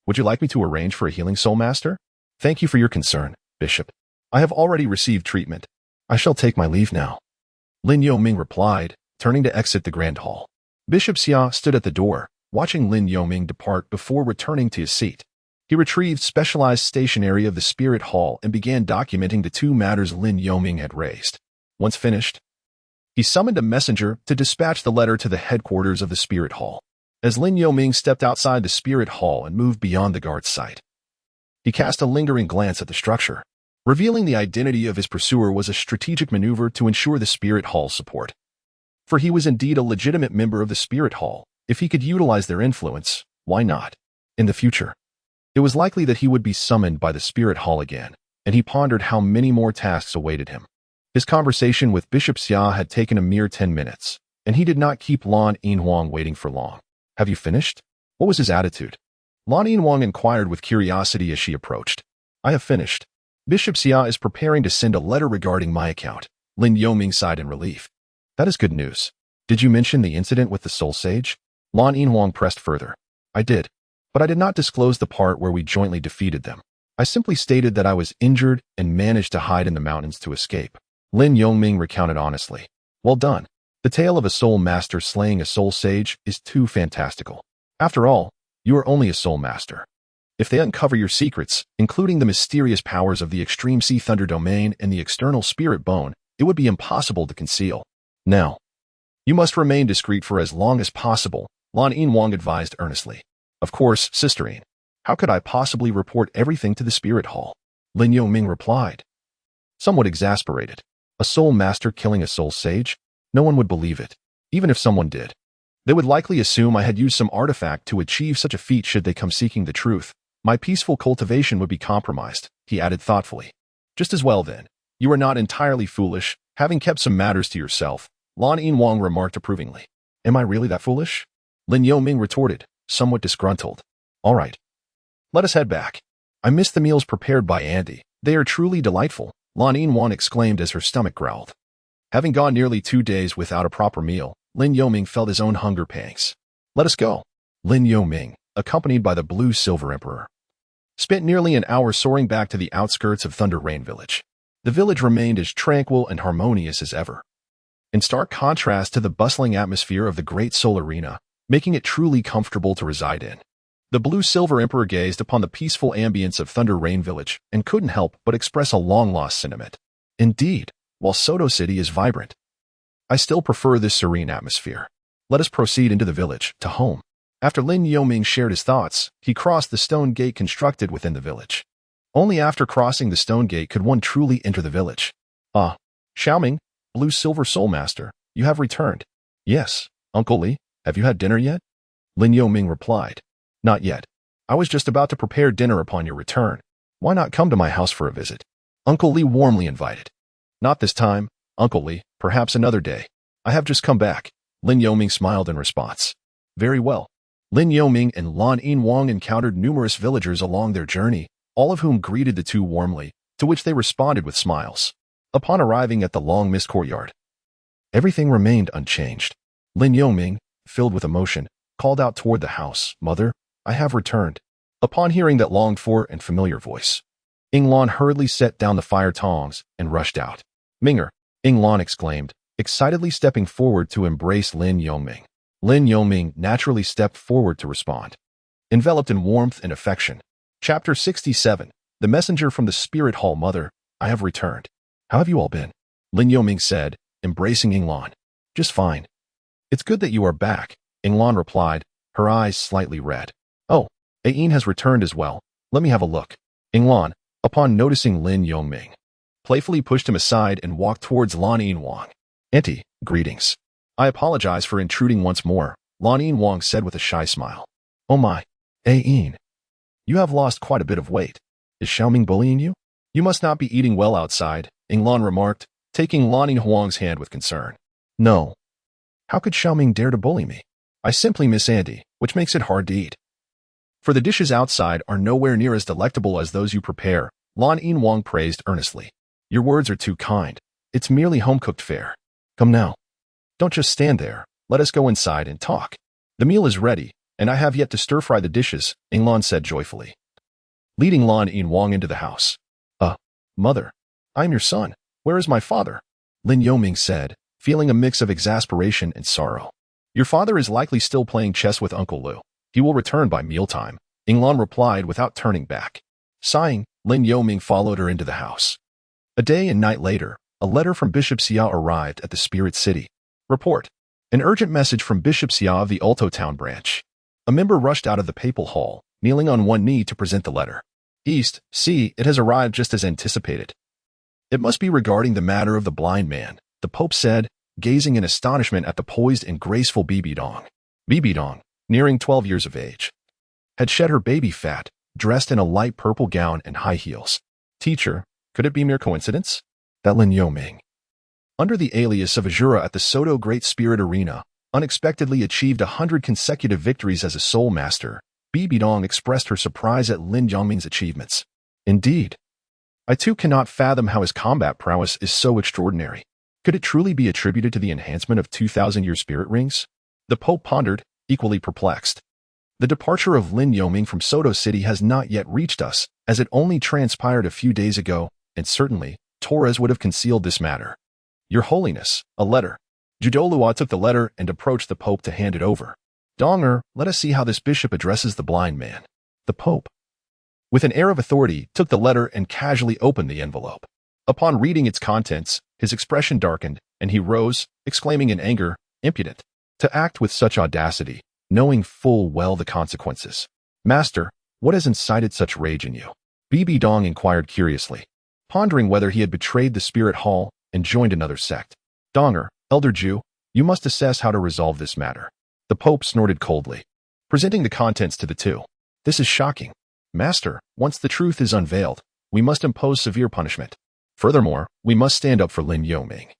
A: Would you like me to arrange for a healing soul master? Thank you for your concern, Bishop. I have already received treatment. I shall take my leave now. Lin Yoming replied, turning to exit the grand hall. Bishop Xia stood at the door, watching Lin Yoming depart before returning to his seat. He retrieved specialized stationery of the Spirit Hall and began documenting the 2 matters Lin Yoming had raised. Once finished, he summoned a messenger to dispatch the letter to the headquarters of the Spirit Hall. As Lin Yoming stepped outside the Spirit Hall and moved beyond the guard's sight, he cast a lingering glance at the structure. Revealing the identity of his pursuer was a strategic maneuver to ensure the Spirit Hall's support. For he was indeed a legitimate member of the Spirit Hall. If he could utilize their influence, why not? In the future, it was likely that he would be summoned by the Spirit Hall again, and he pondered how many more tasks awaited him. His conversation with Bishop Xia had taken a mere 10 minutes, and he did not keep Lan Yinhuang waiting for long. Have you finished? What was his attitude? Lan Yinhuang inquired with curiosity as she approached. I have finished. Bishop Xia is preparing to send a letter regarding my account. Lin Yoming sighed in relief. That is good news. Did you mention the incident with the Soul Sage? Lan Yinhuang pressed further. I did, but I did not disclose the part where we jointly defeated them. I simply stated that I was injured and managed to hide in the mountains to escape. Lin Yoming recounted honestly. Well done. The tale of a soul master slaying a soul sage is too fantastical. After all, you are only a soul master. If they uncover your secrets, including the mysterious powers of the extreme sea thunder domain and the external spirit bone, it would be impossible to conceal. Now, you must remain discreet for as long as possible, Lan Yinhuang advised earnestly. Of course, Sisterine. How could I possibly report everything to the spirit hall? Lin Yoming replied. Somewhat exasperated. A soul master killing a soul sage? No one would believe it. Even if someone did, they would likely assume I had used some artifact to achieve such a feat should they come seeking the truth. My peaceful cultivation would be compromised, he added thoughtfully. Just as well then. You are not entirely foolish, having kept some matters to yourself, Lan Yinhuang remarked approvingly. Am I really that foolish? Lin Yoming retorted, somewhat disgruntled. All right. Let us head back. I miss the meals prepared by Andy. They are truly delightful, Lan Yinhuang exclaimed as her stomach growled. Having gone nearly 2 days without a proper meal, Lin Yoming felt his own hunger pangs. Let us go. Lin Yoming, accompanied by the Blue Silver Emperor, spent nearly an hour soaring back to the outskirts of Thunder Rain Village. The village remained as tranquil and harmonious as ever, in stark contrast to the bustling atmosphere of the Great Soul Arena, making it truly comfortable to reside in. The Blue Silver Emperor gazed upon the peaceful ambience of Thunder Rain Village and couldn't help but express a long-lost sentiment. Indeed, while Soto City is vibrant, I still prefer this serene atmosphere. Let us proceed into the village, to home. After Lin Yoming shared his thoughts, he crossed the stone gate constructed within the village. Only after crossing the stone gate could one truly enter the village. Ah, Xiaoming, Blue Silver Soul Master, you have returned. Yes, Uncle Li, have you had dinner yet? Lin Yoming replied. Not yet. I was just about to prepare dinner upon your return. Why not come to my house for a visit? Uncle Li warmly invited. Not this time, Uncle Li, perhaps another day. I have just come back. Lin Yoming smiled in response. Very well. Lin Yoming and Lan Yinhuang encountered numerous villagers along their journey, all of whom greeted the two warmly, to which they responded with smiles. Upon arriving at the long mist courtyard, everything remained unchanged. Lin Yoming, filled with emotion, called out toward the house, Mother, I have returned. Upon hearing that longed-for and familiar voice, Yinglan hurriedly set down the fire tongs and rushed out. Minger, Yinglan exclaimed, excitedly stepping forward to embrace Lin Yoming. Lin Yoming naturally stepped forward to respond, enveloped in warmth and affection. Chapter 67, The Messenger from the Spirit Hall. Mother, I have returned. How have you all been? Lin Yoming said, embracing Yinglan. Just fine. It's good that you are back, Yinglan replied, her eyes slightly red. Oh, Ayin has returned as well. Let me have a look. Yinglan, upon noticing Lin Yoming, playfully pushed him aside and walked towards Lan Yinhuang. Auntie, greetings. I apologize for intruding once more, Lan Yinhuang said with a shy smile. Oh my, Ayin. You have lost quite a bit of weight. Is Xiaoming bullying you? You must not be eating well outside, Yinglan remarked, taking Lan Yinhuang's hand with concern. No. How could Xiaoming dare to bully me? I simply miss Andy, which makes it hard to eat. For the dishes outside are nowhere near as delectable as those you prepare, Lan Yinhuang praised earnestly. Your words are too kind. It's merely home-cooked fare. Come now. Don't just stand there. Let us go inside and talk. The meal is ready, and I have yet to stir-fry the dishes, Yinglan said joyfully, leading Lan Yinhuang into the house. Mother, I am your son. Where is my father? Lin Yoming said, feeling a mix of exasperation and sorrow. Your father is likely still playing chess with Uncle Lu. He will return by mealtime, Yinglan replied without turning back. Sighing, Lin Yoming followed her into the house. A day and night later, a letter from Bishop Xia arrived at the Spirit City. Report. An urgent message from Bishop Xia of the Ulto Town branch. A member rushed out of the papal hall, kneeling on one knee to present the letter. East, see, it has arrived just as anticipated. It must be regarding the matter of the blind man, the Pope said, gazing in astonishment at the poised and graceful Bibidong. Bibidong, nearing 12 years of age, had shed her baby fat, dressed in a light purple gown and high heels. Teacher, could it be mere coincidence? That Lin Yoming, under the alias of Azura at the Soto Great Spirit Arena, unexpectedly achieved 100 consecutive victories as a soul master. Bibidong expressed her surprise at Lin Yoming's achievements. Indeed. I too cannot fathom how his combat prowess is so extraordinary. Could it truly be attributed to the enhancement of 2,000-year spirit rings? The Pope pondered, equally perplexed. The departure of Lin Yoming from Soto City has not yet reached us, as it only transpired a few days ago, and certainly, Torres would have concealed this matter. Your Holiness, a letter. Douluo took the letter and approached the Pope to hand it over. Donger, let us see how this bishop addresses the blind man. The Pope, with an air of authority, took the letter and casually opened the envelope. Upon reading its contents, his expression darkened, and he rose, exclaiming in anger, "Impudent! To act with such audacity, knowing full well the consequences. Master, what has incited such rage in you?" Bibi Dong inquired curiously, pondering whether he had betrayed the spirit hall and joined another sect. Donger, Elder Jew, you must assess how to resolve this matter. The Pope snorted coldly, presenting the contents to the two. This is shocking. Master, once the truth is unveiled, we must impose severe punishment. Furthermore, we must stand up for Lin Yoming,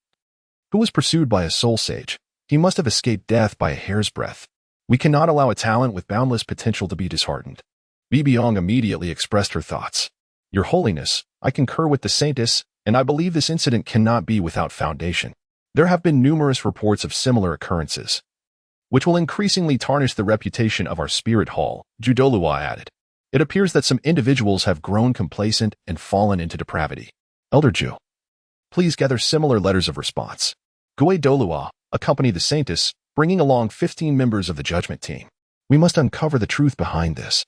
A: who was pursued by a soul sage. He must have escaped death by a hair's breadth. We cannot allow a talent with boundless potential to be disheartened. Bibiong immediately expressed her thoughts. Your Holiness, I concur with the Saintess, and I believe this incident cannot be without foundation. There have been numerous reports of similar occurrences, which will increasingly tarnish the reputation of our spirit hall, Douluo added. It appears that some individuals have grown complacent and fallen into depravity. Elder Jew, please gather similar letters of response. Douluo, accompany the Saintess, bringing along 15 members of the judgment team. We must uncover the truth behind this.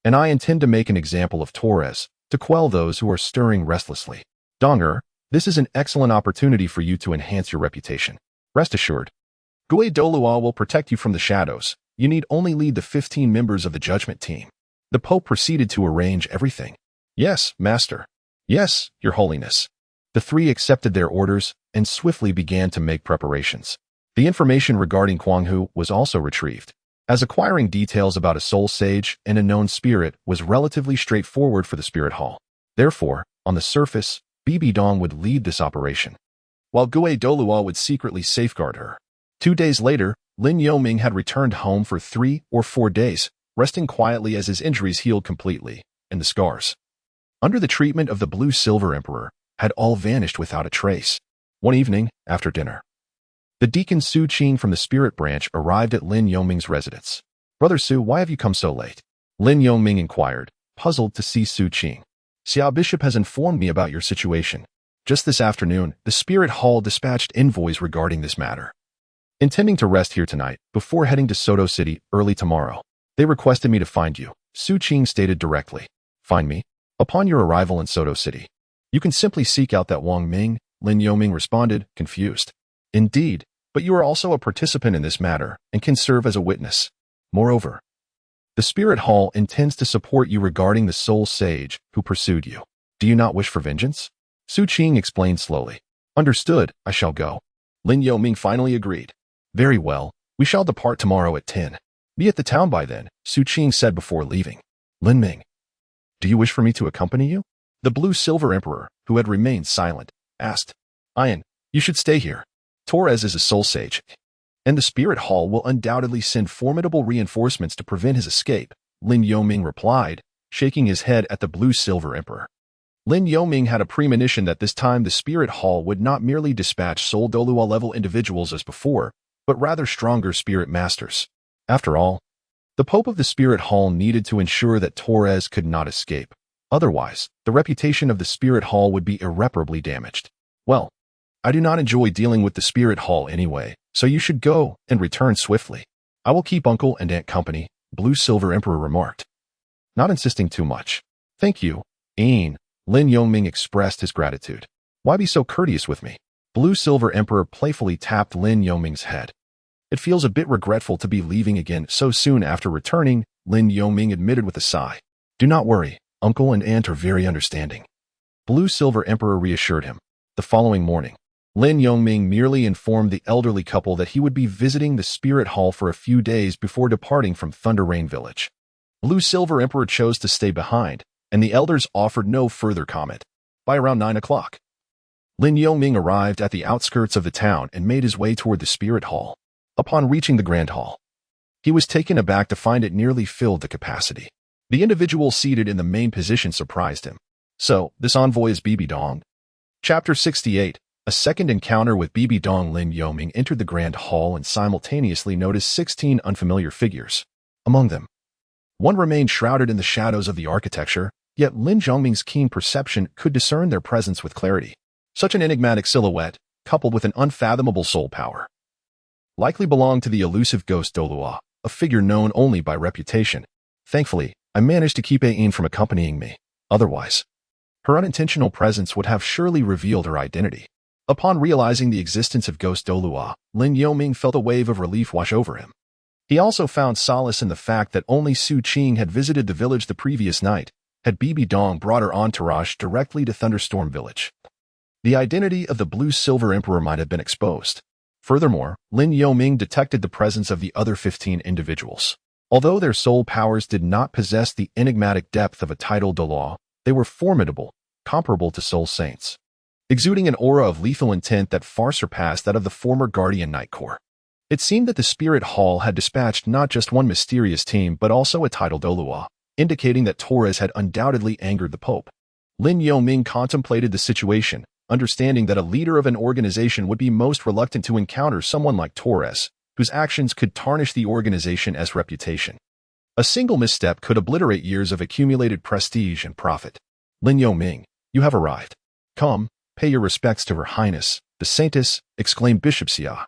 A: And I intend to make an example of Torres, to quell those who are stirring restlessly. Donger, this is an excellent opportunity for you to enhance your reputation. Rest assured, Douluo will protect you from the shadows. You need only lead the 15 members of the judgment team. The Pope proceeded to arrange everything. Yes, Master. Yes, Your Holiness. The three accepted their orders and swiftly began to make preparations. The information regarding Guanghu was also retrieved, as acquiring details about a soul sage and a known spirit was relatively straightforward for the spirit hall. Therefore, on the surface, Bibi Dong would lead this operation, while Douluo would secretly safeguard her. 2 days later, Lin Yoming had returned home for 3 or 4 days, resting quietly as his injuries healed completely, and the scars, under the treatment of the Blue-Silver Emperor, had all vanished without a trace. One evening, after dinner, the deacon Su Qing from the spirit branch arrived at Lin Yoming's residence. Brother Su, why have you come so late? Lin Yoming inquired, puzzled to see Su Qing. Xiao Bishop has informed me about your situation. Just this afternoon, the spirit hall dispatched envoys regarding this matter. Intending to rest here tonight, before heading to Soto City early tomorrow, they requested me to find you, Su Qing stated directly. Find me? Upon your arrival in Soto City, you can simply seek out that Wang Ming, Lin Yoming responded, confused. Indeed, but you are also a participant in this matter and can serve as a witness. Moreover, the Spirit Hall intends to support you regarding the soul sage who pursued you. Do you not wish for vengeance? Su Qing explained slowly. Understood, I shall go. Lin Yoming finally agreed. Very well, we shall depart tomorrow at 10. Be at the town by then, Su Qing said before leaving. Lin Ming, do you wish for me to accompany you? The Blue-Silver Emperor, who had remained silent, asked. Ian, you should stay here. Torres is a soul sage, and the Spirit Hall will undoubtedly send formidable reinforcements to prevent his escape, Lin Yoming replied, shaking his head at the Blue-Silver Emperor. Lin Yoming had a premonition that this time the Spirit Hall would not merely dispatch Soul Douluo-level individuals as before, but rather stronger spirit masters. After all, the Pope of the Spirit Hall needed to ensure that Torres could not escape. Otherwise, the reputation of the Spirit Hall would be irreparably damaged. Well, I do not enjoy dealing with the Spirit Hall anyway, so you should go and return swiftly. I will keep Uncle and Aunt company, Blue-Silver Emperor remarked, not insisting too much. Thank you, Ain. Lin Yoming expressed his gratitude. Why be so courteous with me? Blue-Silver Emperor playfully tapped Lin Yoming's head. It feels a bit regretful to be leaving again so soon after returning, Lin Yoming admitted with a sigh. Do not worry, Uncle and Aunt are very understanding. Blue-Silver Emperor reassured him. The following morning, Lin Yoming merely informed the elderly couple that he would be visiting the Spirit Hall for a few days before departing from Thunder Rain Village. Blue-Silver Emperor chose to stay behind, and the elders offered no further comment. By around 9 o'clock, Lin Yoming arrived at the outskirts of the town and made his way toward the Spirit Hall. Upon reaching the Grand Hall, he was taken aback to find it nearly filled to capacity. The individual seated in the main position surprised him. So, this envoy is Bibi Dong. Chapter 68. A second encounter with Bibi Dong. Lin Yoming entered the grand hall and simultaneously noticed 16 unfamiliar figures. Among them, one remained shrouded in the shadows of the architecture, yet Lin Yoming's keen perception could discern their presence with clarity. Such an enigmatic silhouette, coupled with an unfathomable soul power, likely belonged to the elusive ghost Douluo, a figure known only by reputation. Thankfully, I managed to keep Ain from accompanying me. Otherwise, her unintentional presence would have surely revealed her identity. Upon realizing the existence of ghost Douluo, Lin Yoming felt a wave of relief wash over him. He also found solace in the fact that only Su Qing had visited the village the previous night, had Bibi Dong brought her entourage directly to Thunderstorm Village. The identity of the Blue-Silver Emperor might have been exposed. Furthermore, Lin Yoming detected the presence of the other 15 individuals. Although their soul powers did not possess the enigmatic depth of a titled Douluo, they were formidable, comparable to soul saints, exuding an aura of lethal intent that far surpassed that of the former Guardian Knight Corps. It seemed that the Spirit Hall had dispatched not just one mysterious team but also a titled Douluo, indicating that Torres had undoubtedly angered the Pope. Lin Yoming contemplated the situation, understanding that a leader of an organization would be most reluctant to encounter someone like Torres, whose actions could tarnish the organization's reputation. A single misstep could obliterate years of accumulated prestige and profit. Lin Yoming, you have arrived. Come, pay your respects to Her Highness, the Saintess, exclaimed Bishop Xia,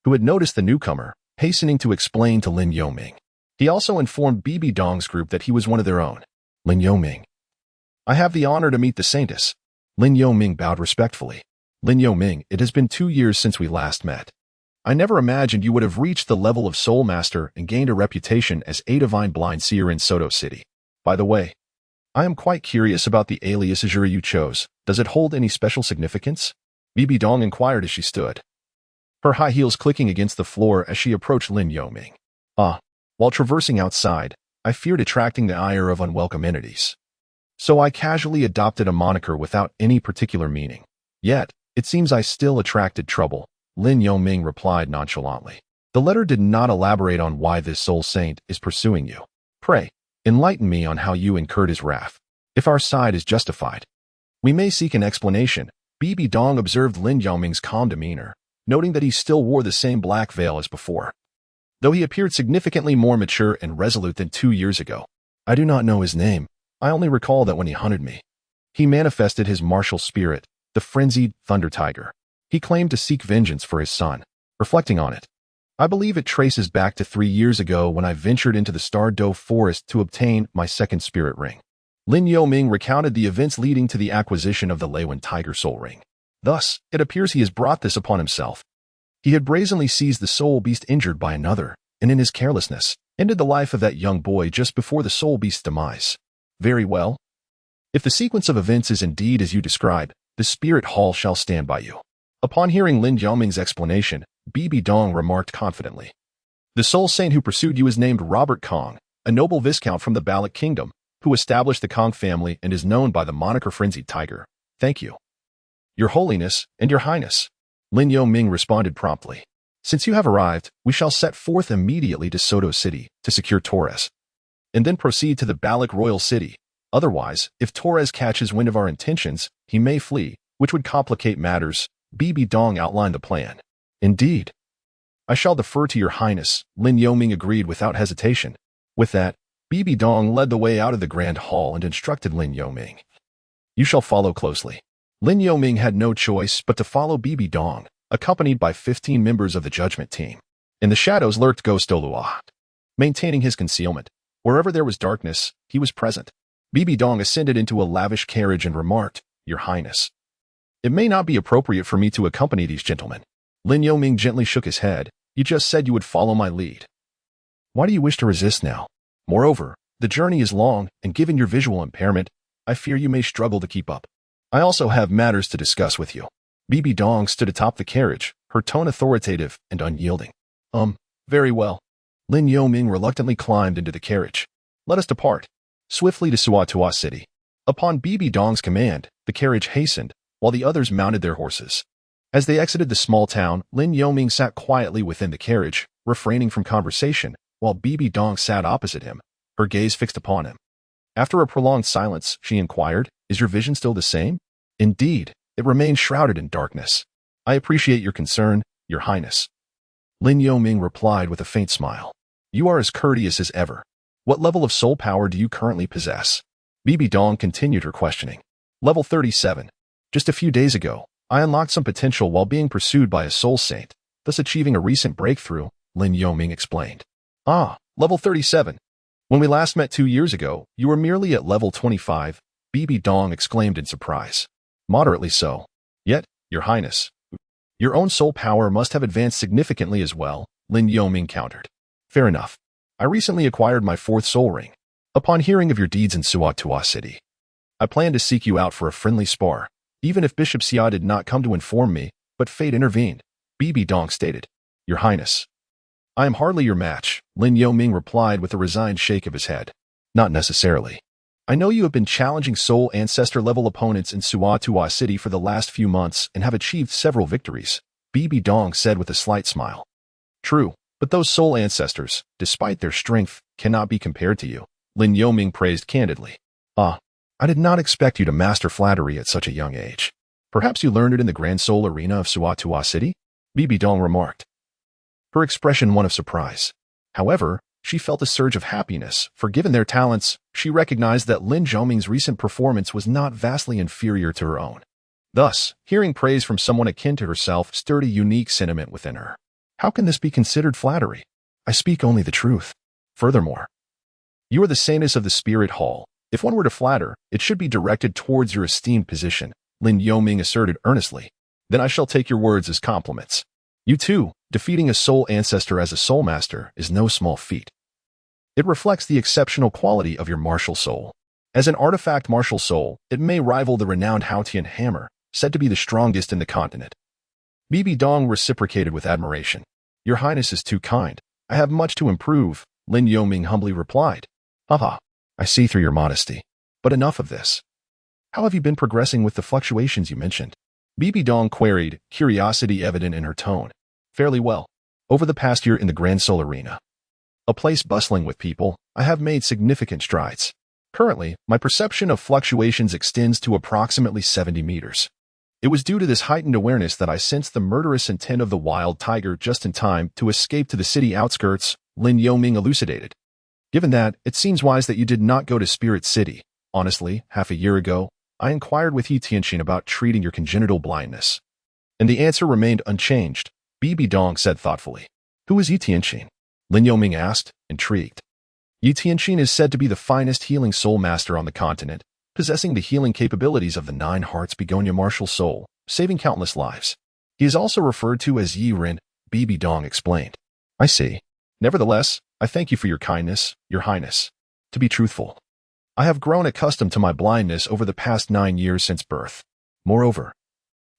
A: who had noticed the newcomer, hastening to explain to Lin Yoming. He also informed Bibi Dong's group that he was one of their own. Lin Yoming, I have the honor to meet the Saintess. Lin Yoming bowed respectfully. Lin Yoming, it has been 2 years since we last met. I never imagined you would have reached the level of Soul Master and gained a reputation as a divine blind seer in Soto City. By the way, I am quite curious about the alias Azura you chose. Does it hold any special significance? Bibi Dong inquired as she stood, her high heels clicking against the floor as she approached Lin Yoming. While traversing outside, I feared attracting the ire of unwelcome entities. So I casually adopted a moniker without any particular meaning. Yet, it seems I still attracted trouble, Lin Yoming replied nonchalantly. The letter did not elaborate on why this soul saint is pursuing you. Pray, enlighten me on how you incurred his wrath. If our side is justified, we may seek an explanation. Bibi Dong observed Lin Yoming's calm demeanor, noting that he still wore the same black veil as before, though he appeared significantly more mature and resolute than 2 years ago. I do not know his name. I only recall that when he hunted me, he manifested his martial spirit, the frenzied Thunder Tiger. He claimed to seek vengeance for his son. Reflecting on it, I believe it traces back to 3 years ago when I ventured into the Star Doe Forest to obtain my second spirit ring. Lin Yoming recounted the events leading to the acquisition of the Leiwen Tiger Soul Ring. Thus, it appears he has brought this upon himself. He had brazenly seized the soul beast injured by another, and in his carelessness, ended the life of that young boy just before the soul beast's demise. Very well. If the sequence of events is indeed as you describe, the Spirit Hall shall stand by you. Upon hearing Lin Yoming's explanation, Bibi Dong remarked confidently. The soul saint who pursued you is named Robert Kong, a noble viscount from the Balak Kingdom, who established the Kong family and is known by the moniker Frenzied Tiger. Thank you. Your Holiness and Your Highness. Lin Yoming responded promptly. Since you have arrived, we shall set forth immediately to Soto City to secure Torres, and then proceed to the Balak Royal City. Otherwise, if Torres catches wind of our intentions, he may flee, which would complicate matters. Bibi Dong outlined the plan. Indeed. I shall defer to Your Highness, Lin Yoming agreed without hesitation. With that, Bibi Dong led the way out of the grand hall and instructed Lin Yoming. You shall follow closely. Lin Yoming had no choice but to follow Bibi Dong, accompanied by 15 members of the judgment team. In the shadows lurked Ghost Douluo. Maintaining his concealment, wherever there was darkness, he was present. Bibi Dong ascended into a lavish carriage and remarked, Your Highness, it may not be appropriate for me to accompany these gentlemen. Lin Yoming gently shook his head. You just said you would follow my lead. Why do you wish to resist now? Moreover, the journey is long, and given your visual impairment, I fear you may struggle to keep up. I also have matters to discuss with you. Bibi Dong stood atop the carriage, her tone authoritative and unyielding. Very well. Lin Yoming reluctantly climbed into the carriage. Let us depart. Swiftly to Suatua City. Upon Bibi Dong's command, the carriage hastened, while the others mounted their horses. As they exited the small town, Lin Yoming sat quietly within the carriage, refraining from conversation, while Bibi Dong sat opposite him, her gaze fixed upon him. After a prolonged silence, she inquired, "Is your vision still the same?" "Indeed, it remains shrouded in darkness." "I appreciate your concern, Your Highness." Lin Yoming replied with a faint smile. "You are as courteous as ever. What level of soul power do you currently possess?" Bibi Dong continued her questioning. "Level 37. Just a few days ago, I unlocked some potential while being pursued by a soul saint, thus achieving a recent breakthrough," Lin Yoming explained. "Ah, level 37. When we last met 2 years ago, you were merely at level 25, Bibi Dong exclaimed in surprise. "Moderately so. Yet, Your Highness, your own soul power must have advanced significantly as well," Lin Yoming countered. "Fair enough. I recently acquired my 4th soul ring. Upon hearing of your deeds in Suatua City, I plan to seek you out for a friendly spar, even if Bishop Xia did not come to inform me, but fate intervened," Bibi Dong stated. "Your Highness, I am hardly your match," Lin Yoming replied with a resigned shake of his head. "Not necessarily. I know you have been challenging soul ancestor-level opponents in Suatua City for the last few months and have achieved several victories," Bibi Dong said with a slight smile. "True, but those soul ancestors, despite their strength, cannot be compared to you," Lin Yoming praised candidly. "Ah, I did not expect you to master flattery at such a young age. Perhaps you learned it in the Grand Soul Arena of Suatua City?" Bibi Dong remarked, her expression one of surprise. However, she felt a surge of happiness, for given their talents, she recognized that Lin Yoming's recent performance was not vastly inferior to her own. Thus, hearing praise from someone akin to herself stirred a unique sentiment within her. How can this be considered flattery? I speak only the truth. Furthermore, you are the saintess of the Spirit Hall. If one were to flatter, it should be directed towards your esteemed position, Lin Yoming asserted earnestly. Then I shall take your words as compliments. You too, defeating a soul ancestor as a soul master is no small feat. It reflects the exceptional quality of your martial soul. As an artifact martial soul, it may rival the renowned Haotian hammer, said to be the strongest in the continent. Bibi Dong reciprocated with admiration. "Your Highness is too kind. I have much to improve," Lin Yoming humbly replied. "Haha, I see through your modesty. But enough of this. How have you been progressing with the fluctuations you mentioned?" Bibi Dong queried, curiosity evident in her tone. "Fairly well. Over the past year in the Grand Soul Arena, a place bustling with people, I have made significant strides. Currently, my perception of fluctuations extends to approximately 70 meters. It was due to this heightened awareness that I sensed the murderous intent of the wild tiger just in time to escape to the city outskirts," Lin Yoming elucidated. "Given that, it seems wise that you did not go to Spirit City. Honestly, half a year ago, I inquired with Yi Tianxin about treating your congenital blindness, and the answer remained unchanged," Bibi Dong said thoughtfully. "Who is Yi Tianxin?" Lin Yoming asked, intrigued. Yi Tianxin is said to be the finest healing soul master on the continent, possessing the healing capabilities of the 9 Hearts Begonia martial soul, saving countless lives. He is also referred to as Yi Ren, Bibi Dong explained. "I see. Nevertheless, I thank you for your kindness, Your Highness. To be truthful, I have grown accustomed to my blindness over the past 9 years since birth. Moreover,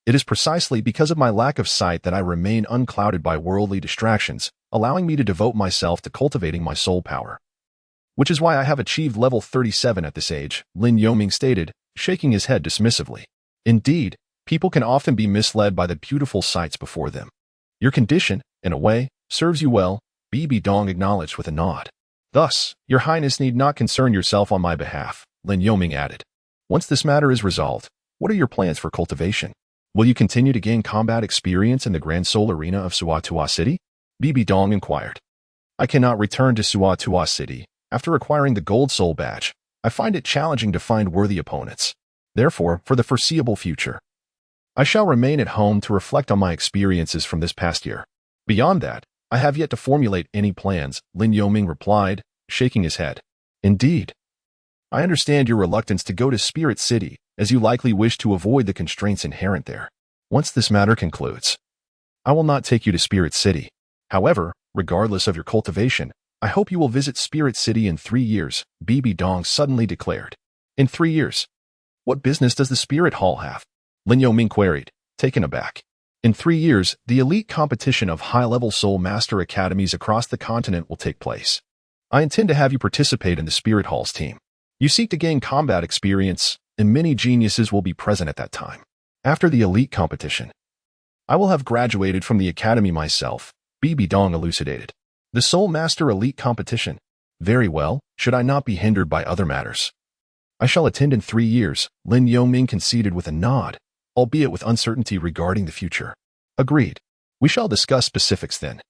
A: it is precisely because of my lack of sight that I remain unclouded by worldly distractions, allowing me to devote myself to cultivating my soul power. Which is why I have achieved level 37 at this age," Lin Yoming stated, shaking his head dismissively. "Indeed, people can often be misled by the beautiful sights before them. Your condition, in a way, serves you well," Bibi Dong acknowledged with a nod. "Thus, Your Highness need not concern yourself on my behalf," Lin Yoming added. "Once this matter is resolved, what are your plans for cultivation? Will you continue to gain combat experience in the Grand Soul Arena of Suatua City?" Bibi Dong inquired. "I cannot return to Suatua City. After acquiring the Gold Soul Badge, I find it challenging to find worthy opponents. Therefore, for the foreseeable future, I shall remain at home to reflect on my experiences from this past year. Beyond that, I have yet to formulate any plans," Lin Yoming replied, shaking his head. "Indeed. I understand your reluctance to go to Spirit City, as you likely wish to avoid the constraints inherent there. Once this matter concludes, I will not take you to Spirit City. However, regardless of your cultivation, I hope you will visit Spirit City in 3 years," Bibi Dong suddenly declared. "In 3 years? What business does the Spirit Hall have?" Lin Yoming queried, taken aback. "In 3 years, the elite competition of high-level soul master academies across the continent will take place. I intend to have you participate in the Spirit Hall's team. You seek to gain combat experience, and many geniuses will be present at that time. After the elite competition, I will have graduated from the academy myself," Bibi Dong elucidated. "The Soul Master Elite competition? Very well, should I not be hindered by other matters?" I shall attend in 3 years, Lin Yoming conceded with a nod, albeit with uncertainty regarding the future. Agreed. We shall discuss specifics then.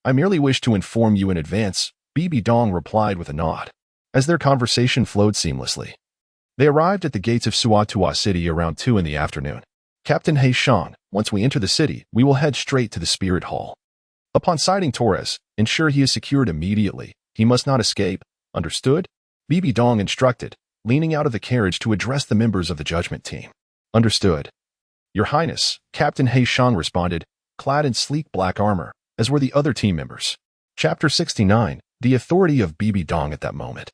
A: I merely wish to inform you in advance, Bibi Dong replied with a nod, as their conversation flowed seamlessly. They arrived at the gates of Suatua City around 2 in the afternoon. Captain He Shang, once we enter the city, we will head straight to the Spirit Hall. Upon sighting Torres, ensure he is secured immediately. He must not escape. Understood? Bibi Dong instructed, leaning out of the carriage to address the members of the judgment team. Understood. Your Highness, Captain He Shang responded, clad in sleek black armor, as were the other team members. Chapter 69, The Authority of Bibi Dong at that moment.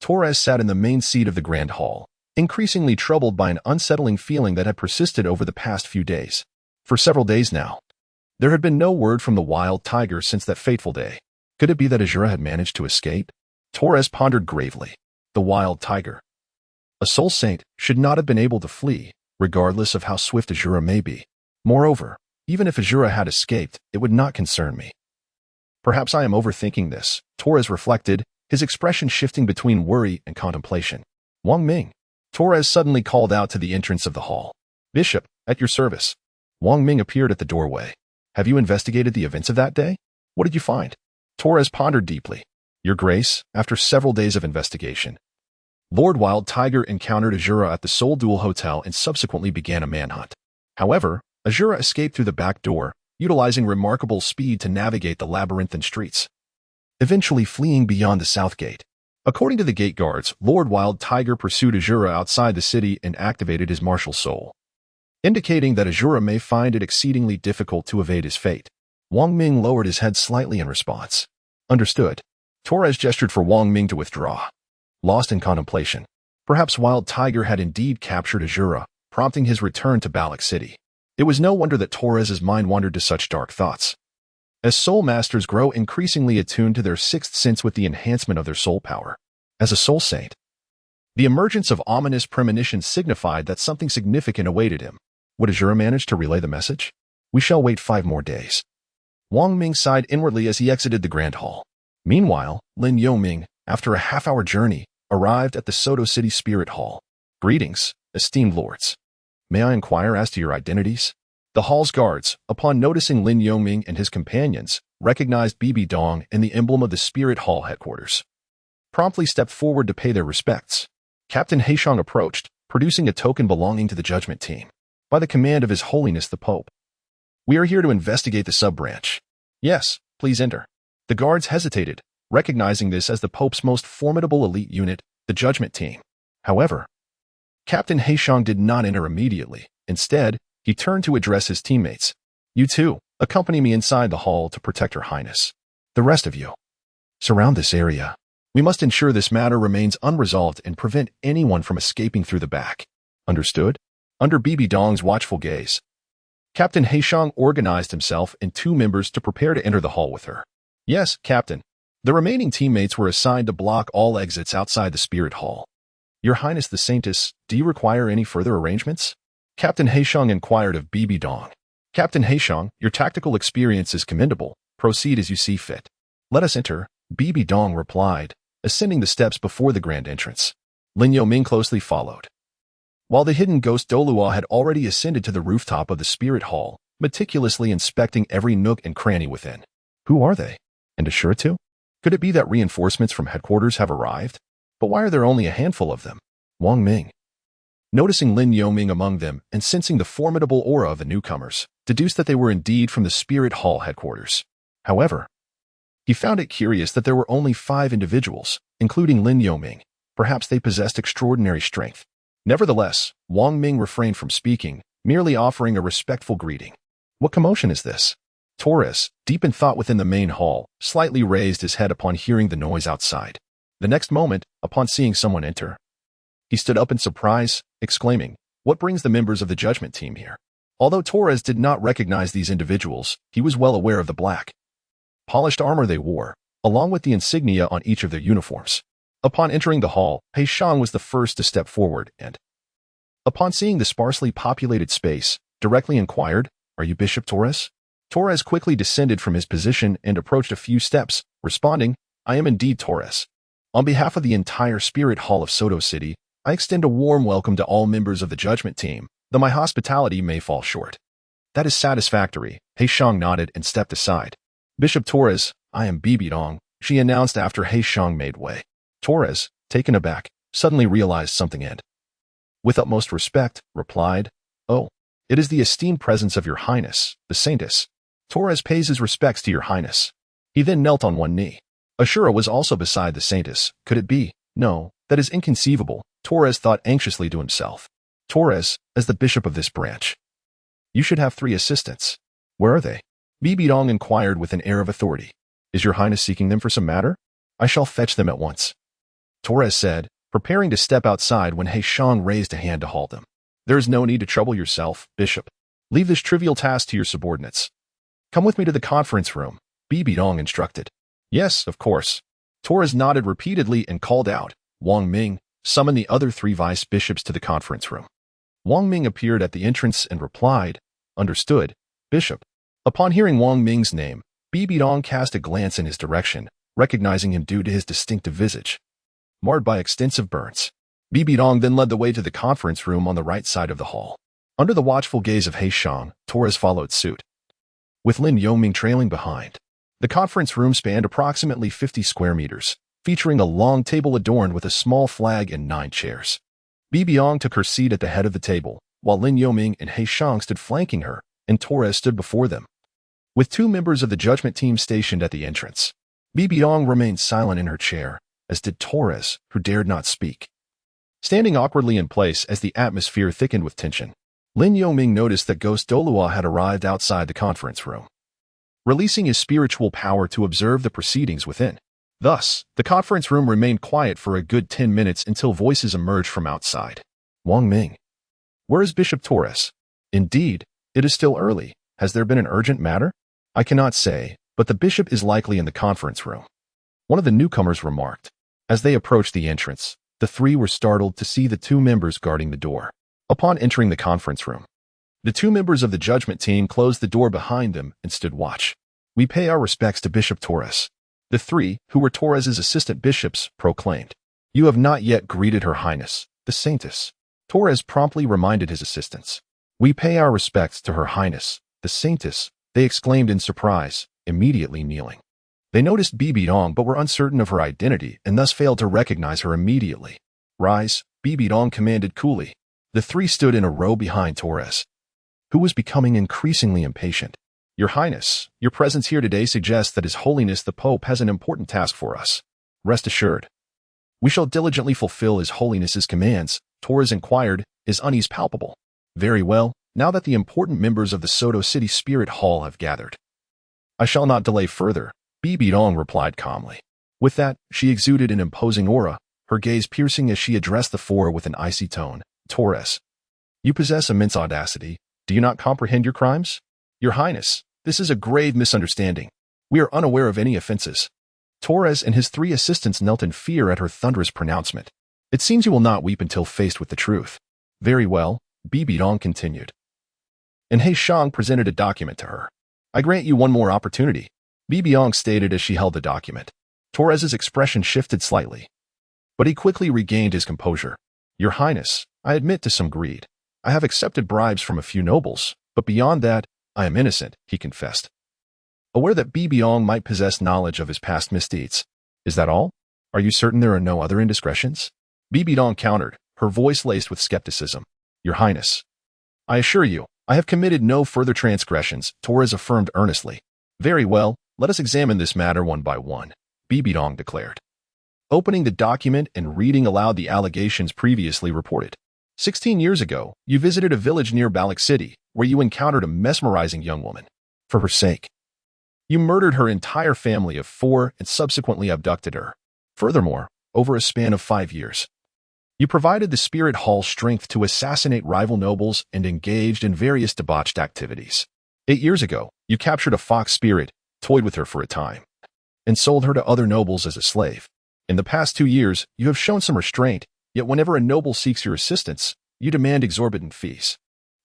A: Torres sat in the main seat of the Grand Hall, increasingly troubled by an unsettling feeling that had persisted over the past few days. For several days now, there had been no word from the wild tiger since that fateful day. Could it be that Azura had managed to escape? Torres pondered gravely. The wild tiger. A soul saint should not have been able to flee, regardless of how swift Azura may be. Moreover, even if Azura had escaped, it would not concern me. Perhaps I am overthinking this, Torres reflected, his expression shifting between worry and contemplation. Wang Ming. Torres suddenly called out to the entrance of the hall. Bishop, at your service. Wang Ming appeared at the doorway. Have you investigated the events of that day? What did you find? Torres pondered deeply. Your Grace, after several days of investigation, Lord Wild Tiger encountered Azura at the Seoul Dual Hotel and subsequently began a manhunt. However, Azura escaped through the back door, utilizing remarkable speed to navigate the labyrinthine streets, eventually fleeing beyond the south gate. According to the gate guards, Lord Wild Tiger pursued Azura outside the city and activated his martial soul, indicating that Azura may find it exceedingly difficult to evade his fate. Wang Ming lowered his head slightly in response. Understood. Torres gestured for Wang Ming to withdraw. Lost in contemplation. Perhaps Wild Tiger had indeed captured Azura, prompting his return to Balak City. It was no wonder that Torres's mind wandered to such dark thoughts. As soul masters grow increasingly attuned to their sixth sense with the enhancement of their soul power. As a soul saint, the emergence of ominous premonitions signified that something significant awaited him. Would Azura manage to relay the message? We shall wait 5 more days. Wang Ming sighed inwardly as he exited the Grand Hall. Meanwhile, Lin Yoming, after a half-hour journey, arrived at the Soto City Spirit Hall. Greetings, esteemed lords. May I inquire as to your identities? The hall's guards, upon noticing Lin Yoming and his companions, recognized Bibi Dong and the emblem of the Spirit Hall headquarters. Promptly stepped forward to pay their respects. Captain He Shang approached, producing a token belonging to the judgment team. By the command of His Holiness the Pope. We are here to investigate the sub-branch. Yes, please enter. The guards hesitated, recognizing this as the Pope's most formidable elite unit, the judgment team. However, Captain He Shang did not enter immediately. Instead, he turned to address his teammates. You two, accompany me inside the hall to protect Her Highness. The rest of you, surround this area. We must ensure this matter remains unresolved and prevent anyone from escaping through the back. Understood? Under Bibi Dong's watchful gaze, Captain He Shang organized himself and 2 members to prepare to enter the hall with her. Yes, Captain. The remaining teammates were assigned to block all exits outside the Spirit Hall. Your Highness the Saintess, do you require any further arrangements? Captain He Shang inquired of Bibi Dong. Captain He Shang, your tactical experience is commendable. Proceed as you see fit. Let us enter, Bibi Dong replied, ascending the steps before the grand entrance. Lin Yoming closely followed. While the hidden ghost Douluo had already ascended to the rooftop of the Spirit Hall, meticulously inspecting every nook and cranny within. Who are they? And Ashura too? Could it be that reinforcements from headquarters have arrived? But why are there only a handful of them? Wang Ming, noticing Lin Yoming among them and sensing the formidable aura of the newcomers, deduced that they were indeed from the Spirit Hall headquarters. However, he found it curious that there were only 5 individuals, including Lin Yoming. Perhaps they possessed extraordinary strength. Nevertheless, Wang Ming refrained from speaking, merely offering a respectful greeting. What commotion is this? Torres, deep in thought within the main hall, slightly raised his head upon hearing the noise outside. The next moment, upon seeing someone enter, he stood up in surprise, exclaiming, "What brings the members of the judgment team here?" Although Torres did not recognize these individuals, he was well aware of the black, polished armor they wore, along with the insignia on each of their uniforms. Upon entering the hall, He Shang was the first to step forward and, upon seeing the sparsely populated space, directly inquired, "Are you Bishop Torres?" Torres quickly descended from his position and approached a few steps, responding, "I am indeed Torres." On behalf of the entire Spirit Hall of Soto City, I extend a warm welcome to all members of the Judgment Team, though my hospitality may fall short. That is satisfactory. Heishang nodded and stepped aside. Bishop Torres, I am Bibidong, she announced after Heishang made way. Torres, taken aback, suddenly realized something and, with utmost respect, replied, "Oh, it is the esteemed presence of your highness, the saintess." Torres pays his respects to your highness. He then knelt on one knee. Ashura was also beside the saintess. Could it be? No, that is inconceivable, Torres thought anxiously to himself. Torres, as the bishop of this branch. You should have 3 assistants. Where are they? Bibidong inquired with an air of authority. Is your highness seeking them for some matter? I shall fetch them at once. Torres said, preparing to step outside when Heishang raised a hand to halt him. There is no need to trouble yourself, bishop. Leave this trivial task to your subordinates. Come with me to the conference room, Bibidong instructed. Yes, of course. Torres nodded repeatedly and called out. Wang Ming, summon the other 3 vice bishops to the conference room. Wang Ming appeared at the entrance and replied, Understood, bishop. Upon hearing Wang Ming's name, Bibidong cast a glance in his direction, recognizing him due to his distinctive visage, marred by extensive burns. Bibidong then led the way to the conference room on the right side of the hall. Under the watchful gaze of Heishang, Torres followed suit, with Lin Yoming trailing behind. The conference room spanned approximately 50 square meters, featuring a long table adorned with a small flag and 9 chairs. Bibidong took her seat at the head of the table, while Lin Yoming and Heishang stood flanking her, and Torres stood before them, with 2 members of the judgment team stationed at the entrance. Bibidong remained silent in her chair, as did Torres, who dared not speak. Standing awkwardly in place as the atmosphere thickened with tension, Lin Yoming noticed that Ghost Douluo had arrived outside the conference room, releasing his spiritual power to observe the proceedings within. Thus, the conference room remained quiet for a good 10 minutes until voices emerged from outside. Wang Ming. Where is Bishop Torres? Indeed, it is still early. Has there been an urgent matter? I cannot say, but the bishop is likely in the conference room. One of the newcomers remarked. As they approached the entrance, the 3 were startled to see the 2 members guarding the door. Upon entering the conference room, the 2 members of the judgment team closed the door behind them and stood watch. We pay our respects to Bishop Torres. The 3, who were Torres's assistant bishops, proclaimed. You have not yet greeted Her Highness, the Saintess. Torres promptly reminded his assistants. We pay our respects to Her Highness, the Saintess, they exclaimed in surprise, immediately kneeling. They noticed Bibidong but were uncertain of her identity and thus failed to recognize her immediately. Rise, Bibidong commanded coolly. The 3 stood in a row behind Torres, who was becoming increasingly impatient. Your Highness, your presence here today suggests that His Holiness the Pope has an important task for us. Rest assured. We shall diligently fulfill His Holiness's commands, Torres inquired, his unease palpable. Very well, now that the important members of the Soto City Spirit Hall have gathered, I shall not delay further, Bibidong replied calmly. With that, she exuded an imposing aura, her gaze piercing as she addressed the 4 with an icy tone. Torres, you possess immense audacity. Do you not comprehend your crimes? Your Highness, this is a grave misunderstanding. We are unaware of any offenses. Torres and his 3 assistants knelt in fear at her thunderous pronouncement. It seems you will not weep until faced with the truth. Very well, Bibidong continued. And Heishang presented a document to her. I grant you one more opportunity, Bibidong stated as she held the document. Torres's expression shifted slightly, but he quickly regained his composure. Your Highness, I admit to some greed. I have accepted bribes from a few nobles, but beyond that, I am innocent, he confessed, aware that Bibidong might possess knowledge of his past misdeeds. Is that all? Are you certain there are no other indiscretions? Bibidong countered, her voice laced with skepticism. Your Highness, I assure you, I have committed no further transgressions, Torres affirmed earnestly. Very well, let us examine this matter one by one, Bibidong declared, opening the document and reading aloud the allegations previously reported. 16 years ago, you visited a village near Balak City, where you encountered a mesmerizing young woman. For her sake, you murdered her entire family of 4 and subsequently abducted her. Furthermore, over a span of 5 years, you provided the Spirit Hall strength to assassinate rival nobles and engaged in various debauched activities. 8 years ago, you captured a fox spirit, toyed with her for a time, and sold her to other nobles as a slave. In the past 2 years, you have shown some restraint, yet whenever a noble seeks your assistance, you demand exorbitant fees.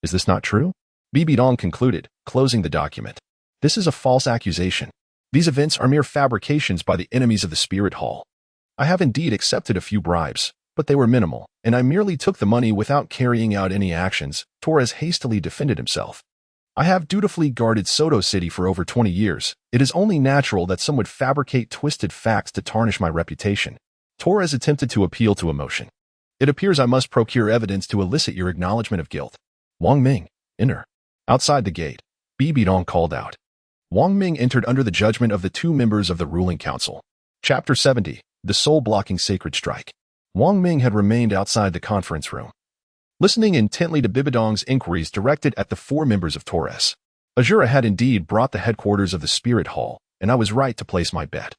A: Is this not true? Bibidong concluded, closing the document. This is a false accusation. These events are mere fabrications by the enemies of the Spirit Hall. I have indeed accepted a few bribes, but they were minimal, and I merely took the money without carrying out any actions. Torres hastily defended himself. I have dutifully guarded Soto City for over 20 years. It is only natural that some would fabricate twisted facts to tarnish my reputation. Torres attempted to appeal to emotion. It appears I must procure evidence to elicit your acknowledgement of guilt. Wang Ming, enter. Outside the gate, Bibi Dong called out. Wang Ming entered under the judgment of the two members of the ruling council. Chapter 70, The Soul-Blocking Sacred Strike. Wang Ming had remained outside the conference room, listening intently to Bibi Dong's inquiries directed at the four members of Torres. Azura had indeed brought the headquarters of the Spirit Hall, and I was right to place my bet.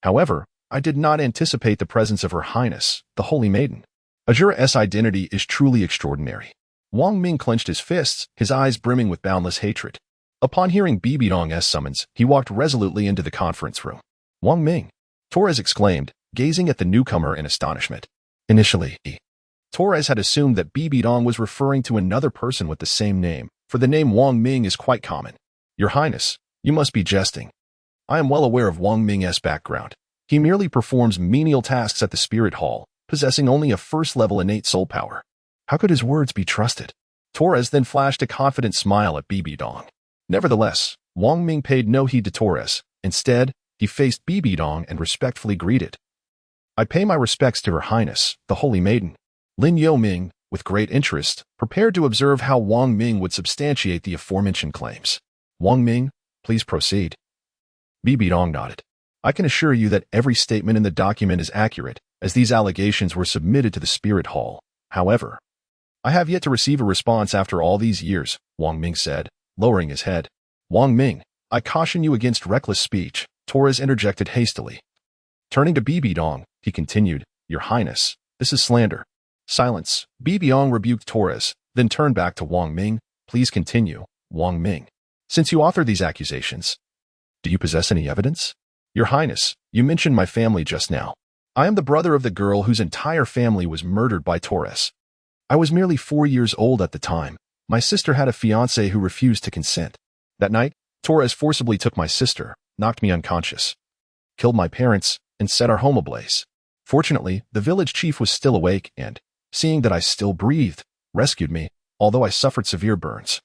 A: However, I did not anticipate the presence of Her Highness, the Holy Maiden. Azura's identity is truly extraordinary. Wang Ming clenched his fists, his eyes brimming with boundless hatred. Upon hearing Bibi Dong's summons, he walked resolutely into the conference room. Wang Ming, Torres exclaimed, gazing at the newcomer in astonishment. Initially, Torres had assumed that Bibi Dong was referring to another person with the same name, for the name Wang Ming is quite common. Your Highness, you must be jesting. I am well aware of Wang Ming's background. He merely performs menial tasks at the Spirit Hall, possessing only a first-level innate soul power. How could his words be trusted? Torres then flashed a confident smile at Bibi Dong. Nevertheless, Wang Ming paid no heed to Torres. Instead, he faced Bibi Dong and respectfully greeted. I pay my respects to Her Highness, the Holy Maiden. Lin Yoming, with great interest, prepared to observe how Wang Ming would substantiate the aforementioned claims. Wang Ming, please proceed. Bibi Dong nodded. I can assure you that every statement in the document is accurate, as these allegations were submitted to the Spirit Hall. However, I have yet to receive a response after all these years, Wang Ming said, lowering his head. Wang Ming, I caution you against reckless speech, Torres interjected hastily. Turning to Bibi Dong, he continued, Your Highness, this is slander. Silence. Bibi Dong rebuked Torres, then turned back to Wang Ming. Please continue, Wang Ming. Since you authored these accusations, do you possess any evidence? Your Highness, you mentioned my family just now. I am the brother of the girl whose entire family was murdered by Torres. I was merely 4 years old at the time. My sister had a fiancé who refused to consent. That night, Torres forcibly took my sister, knocked me unconscious, killed my parents, and set our home ablaze. Fortunately, the village chief was still awake and, seeing that I still breathed, rescued me, although I suffered severe burns.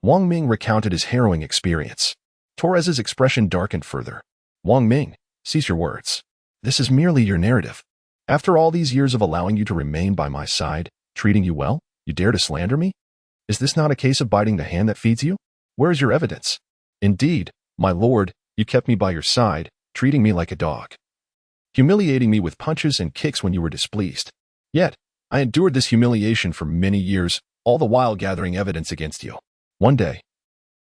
A: Wang Ming recounted his harrowing experience. Torres's expression darkened further. Wang Ming, cease your words. This is merely your narrative. After all these years of allowing you to remain by my side, treating you well, you dare to slander me? Is this not a case of biting the hand that feeds you? Where is your evidence? Indeed, my lord, you kept me by your side, treating me like a dog, humiliating me with punches and kicks when you were displeased. Yet, I endured this humiliation for many years, all the while gathering evidence against you. One day,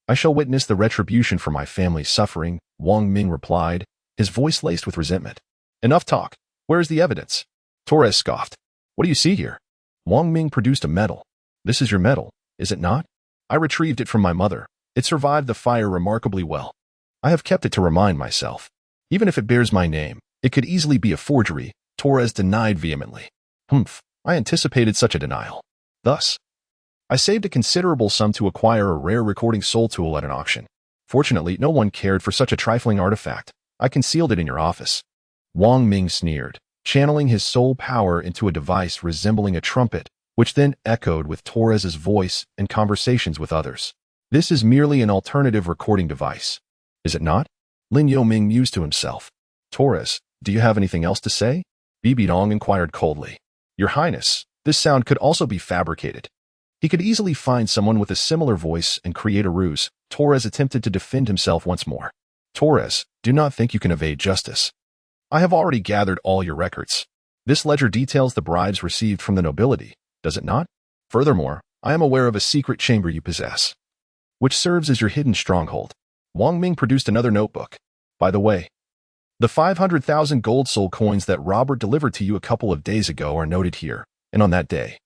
A: I shall witness the retribution for my family's suffering, Wang Ming replied, his voice laced with resentment. Enough talk. Where is the evidence? Torres scoffed. What do you see here? Wang Ming produced a medal. This is your medal, is it not? I retrieved it from my mother. It survived the fire remarkably well. I have kept it to remind myself. Even if it bears my name, it could easily be a forgery, Torres denied vehemently. Humph, I anticipated such a denial. Thus, I saved a considerable sum to acquire a rare recording soul tool at an auction. Fortunately, no one cared for such a trifling artifact. I concealed it in your office. Wang Ming sneered, channeling his soul power into a device resembling a trumpet, which then echoed with Torres's voice and conversations with others. This is merely an alternative recording device, is it not? Lin Yoming mused to himself. Torres, do you have anything else to say? Bibi Dong inquired coldly. Your Highness, this sound could also be fabricated. He could easily find someone with a similar voice and create a ruse. Torres attempted to defend himself once more. Torres, do not think you can evade justice. I have already gathered all your records. This ledger details the bribes received from the nobility, does it not? Furthermore, I am aware of a secret chamber you possess, which serves as your hidden stronghold. Wang Ming produced another notebook. By the way, the 500,000 gold soul coins that Robert delivered to you a couple of days ago are noted here, and on that day,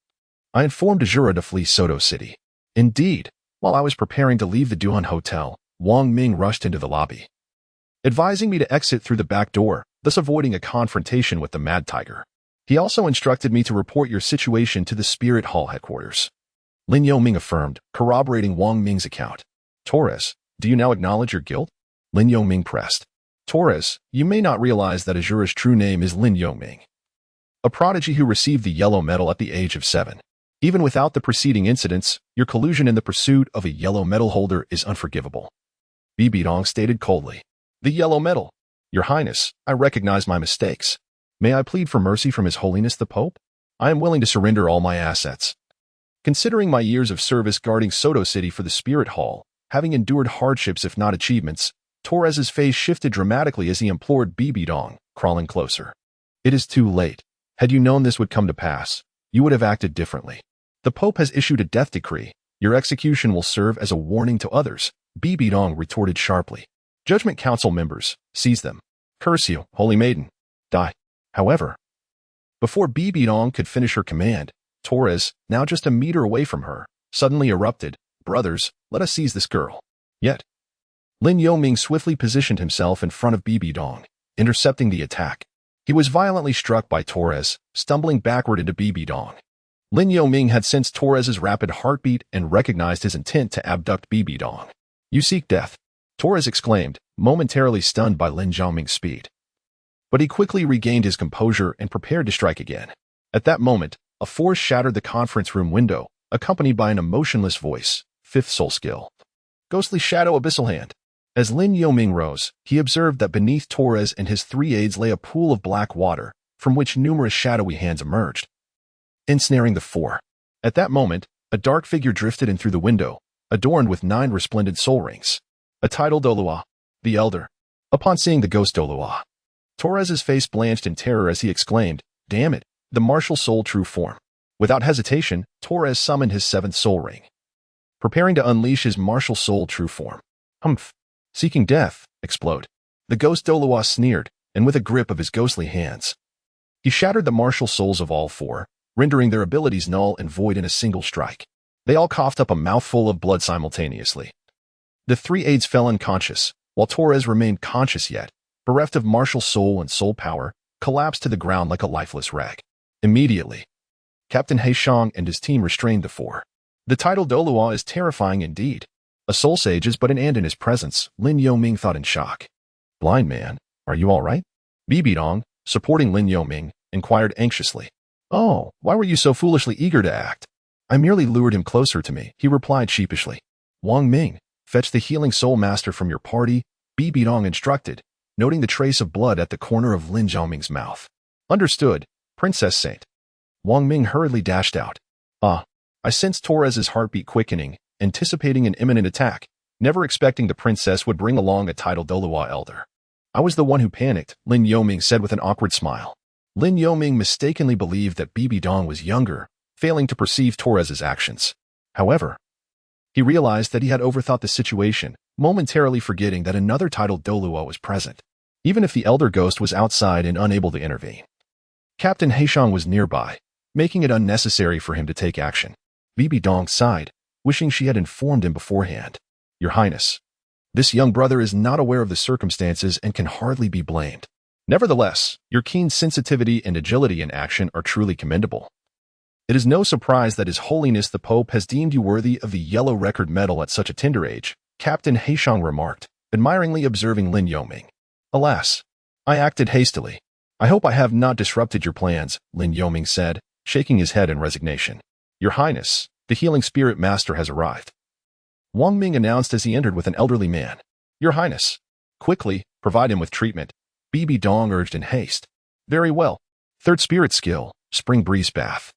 A: I informed Azura to flee Soto City. Indeed, while I was preparing to leave the Duan Hotel, Wang Ming rushed into the lobby, advising me to exit through the back door, thus avoiding a confrontation with the Mad Tiger. He also instructed me to report your situation to the Spirit Hall headquarters. Lin Yoming affirmed, corroborating Wang Ming's account. Torres, do you now acknowledge your guilt? Lin Yoming pressed. Torres, you may not realize that Azura's true name is Lin Yoming, a prodigy who received the yellow medal at the age of 7. Even without the preceding incidents, your collusion in the pursuit of a yellow medal holder is unforgivable. Bibidong stated coldly. The yellow medal. Your Highness, I recognize my mistakes. May I plead for mercy from His Holiness the Pope? I am willing to surrender all my assets. Considering my years of service guarding Soto City for the Spirit Hall, having endured hardships if not achievements, Torres's face shifted dramatically as he implored Bibidong, crawling closer. It is too late. Had you known this would come to pass, you would have acted differently. The Pope has issued a death decree. Your execution will serve as a warning to others, Bibidong retorted sharply. Judgment Council members, seize them. Curse you, Holy Maiden. Die. However, before Bibidong could finish her command, Torres, now just a meter away from her, suddenly erupted. Brothers, let us seize this girl. Yet, Lin Yoming swiftly positioned himself in front of Bibidong, intercepting the attack. He was violently struck by Torres, stumbling backward into Bibidong. Lin Yoming had sensed Torres's rapid heartbeat and recognized his intent to abduct Bibidong. You seek death, Torres exclaimed, momentarily stunned by Lin Yoming's speed. But he quickly regained his composure and prepared to strike again. At that moment, a force shattered the conference room window, accompanied by an emotionless voice. 5th soul skill. Ghostly Shadow Abyssal Hand. As Lin Yoming rose, he observed that beneath Torres and his 3 aides lay a pool of black water, from which numerous shadowy hands emerged, ensnaring the 4. At that moment, a dark figure drifted in through the window, adorned with 9 resplendent soul rings. A title Douluo, the Elder. Upon seeing the ghost Douluo, Torres's face blanched in terror as he exclaimed, Damn it, the martial soul true form. Without hesitation, Torres summoned his 7th soul ring, preparing to unleash his martial soul true form. Humph. Seeking death, explode. The ghost Douluo sneered, and with a grip of his ghostly hands, he shattered the martial souls of all 4, rendering their abilities null and void in a single strike. They all coughed up a mouthful of blood simultaneously. The 3 aides fell unconscious, while Torres remained conscious yet, bereft of martial soul and soul power, collapsed to the ground like a lifeless rag. Immediately, Captain Heishang and his team restrained the 4. The title Douluo is terrifying indeed. A soul sage is but an ant in his presence, Lin Yoming thought in shock. Blind man, are you all right? Bibidong, supporting Lin Yoming, inquired anxiously. Oh, why were you so foolishly eager to act? I merely lured him closer to me, he replied sheepishly. Wang Ming, fetch the healing soul master from your party, Bibidong instructed, noting the trace of blood at the corner of Lin Yoming's mouth. Understood, Princess Saint. Wang Ming hurriedly dashed out. I sensed Torres's heartbeat quickening, anticipating an imminent attack, never expecting the princess would bring along a title Douluo elder. I was the one who panicked, Lin Yoming said with an awkward smile. Lin Yoming mistakenly believed that Bibidong was younger, failing to perceive Torres's actions. However, he realized that he had overthought the situation, momentarily forgetting that another title Douluo was present, even if the elder ghost was outside and unable to intervene. Captain Heishang was nearby, making it unnecessary for him to take action. Bibidong sighed, wishing she had informed him beforehand. Your Highness, this young brother is not aware of the circumstances and can hardly be blamed. Nevertheless, your keen sensitivity and agility in action are truly commendable. It is no surprise that His Holiness the Pope has deemed you worthy of the Yellow Record Medal at such a tender age, Captain Heishang remarked, admiringly observing Lin Yoming. Alas, I acted hastily. I hope I have not disrupted your plans, Lin Yoming said, shaking his head in resignation. Your Highness, the healing spirit master has arrived. Wang Ming announced as he entered with an elderly man. Your Highness, quickly, provide him with treatment, Bibidong urged in haste. Very well. 3rd spirit skill, spring breeze bath.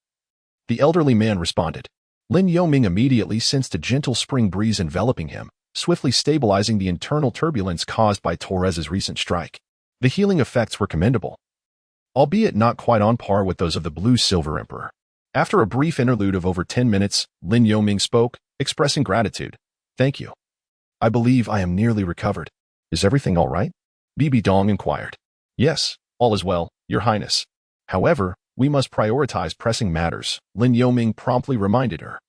A: The elderly man responded. Lin Yoming immediately sensed a gentle spring breeze enveloping him, swiftly stabilizing the internal turbulence caused by Torres's recent strike. The healing effects were commendable, albeit not quite on par with those of the Blue Silver Emperor. After a brief interlude of over 10 minutes, Lin Yoming spoke, expressing gratitude. Thank you. I believe I am nearly recovered. Is everything all right? Bibidong inquired. Yes, all is well, Your Highness. However, we must prioritize pressing matters, Lin Yoming promptly reminded her.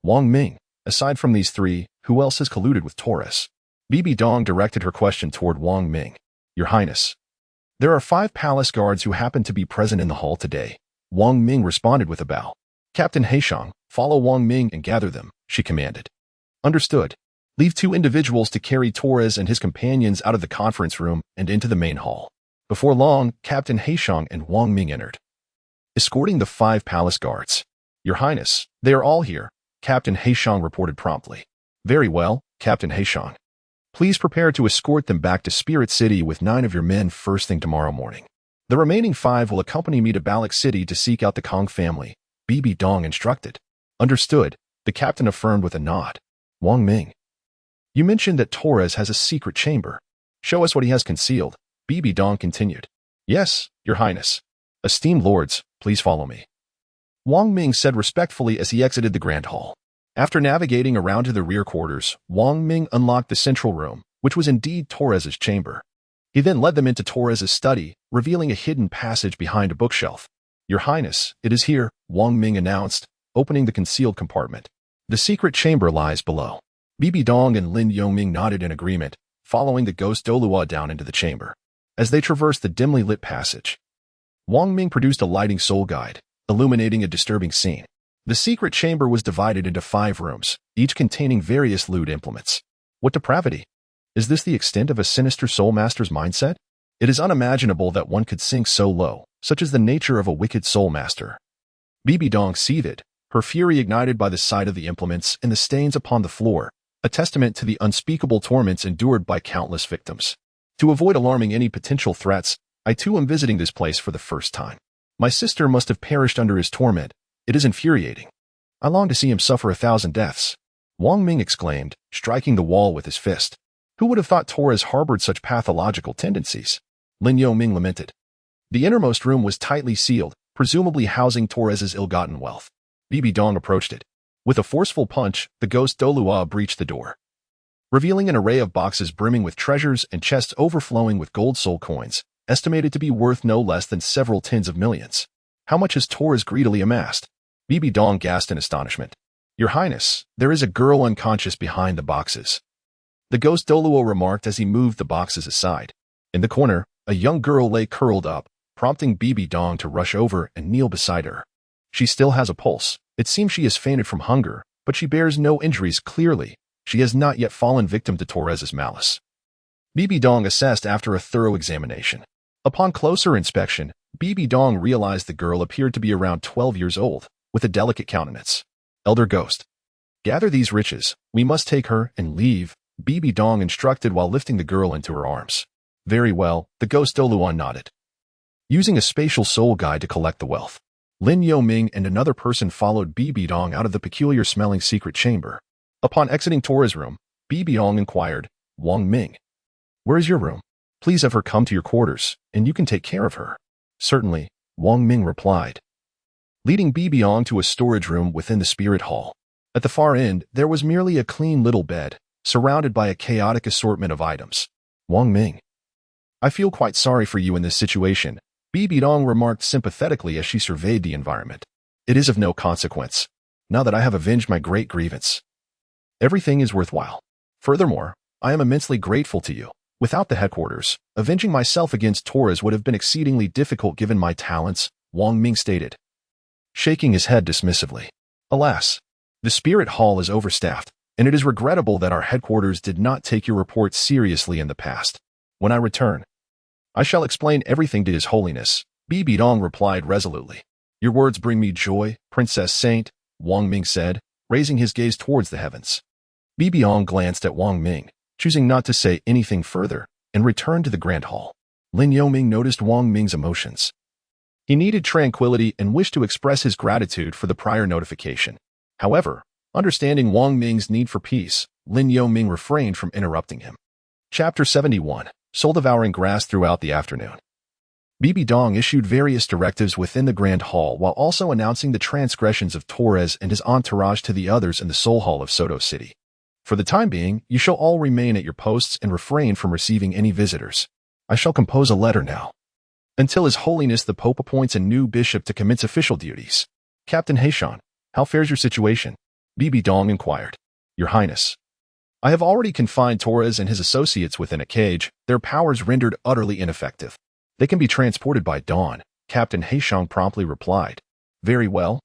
A: Wang Ming, aside from these 3, who else has colluded with Torres? Bibidong directed her question toward Wang Ming. Your Highness, there are 5 palace guards who happen to be present in the hall today. Wang Ming responded with a bow. Captain Heishang, follow Wang Ming and gather them, she commanded. Understood. Leave 2 individuals to carry Torres and his companions out of the conference room and into the main hall. Before long, Captain Heishang and Wang Ming entered, escorting the 5 palace guards. Your Highness, they are all here, Captain Heishang reported promptly. Very well, Captain Heishang. Please prepare to escort them back to Spirit City with 9 of your men first thing tomorrow morning. The remaining 5 will accompany me to Balak City to seek out the Kong family, Bibi Dong instructed. Understood, the captain affirmed with a nod. Wang Ming. You mentioned that Torres has a secret chamber. Show us what he has concealed, Bibi Dong continued. Yes, Your Highness. Esteemed lords, please follow me. Wang Ming said respectfully as he exited the grand hall. After navigating around to the rear quarters, Wang Ming unlocked the central room, which was indeed Torres's chamber. He then led them into Torres's study, revealing a hidden passage behind a bookshelf. Your Highness, it is here, Wang Ming announced, opening the concealed compartment. The secret chamber lies below. Bibi Dong and Lin Yongming nodded in agreement, following the ghost Douluo down into the chamber. As they traversed the dimly lit passage, Wang Ming produced a lighting soul guide, illuminating a disturbing scene. The secret chamber was divided into 5 rooms, each containing various lewd implements. What depravity! Is this the extent of a sinister soul master's mindset? It is unimaginable that one could sink so low, such is the nature of a wicked soul master. Bibi Dong seethed, her fury ignited by the sight of the implements and the stains upon the floor, a testament to the unspeakable torments endured by countless victims. To avoid alarming any potential threats, I too am visiting this place for the first time. My sister must have perished under his torment. It is infuriating. I long to see him suffer 1,000 deaths. Wang Ming exclaimed, striking the wall with his fist. Who would have thought Torres harbored such pathological tendencies? Lin Yongming lamented. The innermost room was tightly sealed, presumably housing Torres's ill-gotten wealth. Bibi Dong approached it. With a forceful punch, the ghost Douluo breached the door, revealing an array of boxes brimming with treasures and chests overflowing with gold soul coins, estimated to be worth no less than several tens of millions. How much has Torres greedily amassed? Bibi Dong gasped in astonishment. Your Highness, there is a girl unconscious behind the boxes. The ghost Douluo remarked as he moved the boxes aside. In the corner, a young girl lay curled up, prompting Bibi Dong to rush over and kneel beside her. She still has a pulse. It seems she has fainted from hunger, but she bears no injuries clearly. She has not yet fallen victim to Torres's malice. Bibi Dong assessed after a thorough examination. Upon closer inspection, Bibi Dong realized the girl appeared to be around 12 years old, with a delicate countenance. Elder Ghost. Gather these riches, we must take her and leave, Bibi Dong instructed while lifting the girl into her arms. Very well, the ghost Douluo nodded. Using a spatial soul guide to collect the wealth, Lin Yongming and another person followed Bibi Dong out of the peculiar-smelling secret chamber. Upon exiting Torres' room, Bibi Dong inquired, Wang Ming, where is your room? Please have her come to your quarters, and you can take care of her. Certainly, Wang Ming replied, leading Bibi Dong to a storage room within the spirit hall. At the far end, there was merely a clean little bed, surrounded by a chaotic assortment of items. Wang Ming, I feel quite sorry for you in this situation, Bibi Dong remarked sympathetically as she surveyed the environment. It is of no consequence, now that I have avenged my great grievance. Everything is worthwhile. Furthermore, I am immensely grateful to you. Without the headquarters, avenging myself against Torres would have been exceedingly difficult given my talents, Wang Ming stated, shaking his head dismissively. Alas, the spirit hall is overstaffed, and it is regrettable that our headquarters did not take your report seriously in the past. When I return, I shall explain everything to His Holiness, Bibi Dong replied resolutely. Your words bring me joy, Princess Saint, Wang Ming said, raising his gaze towards the heavens. Bibi Dong glanced at Wang Ming, choosing not to say anything further, and returned to the grand hall. Lin Yongming noticed Wang Ming's emotions. He needed tranquility and wished to express his gratitude for the prior notification. However, understanding Wang Ming's need for peace, Lin Yongming refrained from interrupting him. Chapter 71. Soul devouring grass throughout the afternoon. Bibi Dong issued various directives within the grand hall while also announcing the transgressions of Torres and his entourage to the others in the soul hall of Soto City. For the time being, you shall all remain at your posts and refrain from receiving any visitors. I shall compose a letter now. Until His Holiness the Pope appoints a new bishop to commence official duties. Captain Heishan, how fares your situation? Bibi Dong inquired. Your Highness, I have already confined Torres and his associates within a cage, their powers rendered utterly ineffective. They can be transported by dawn, Captain Heishang promptly replied. Very well.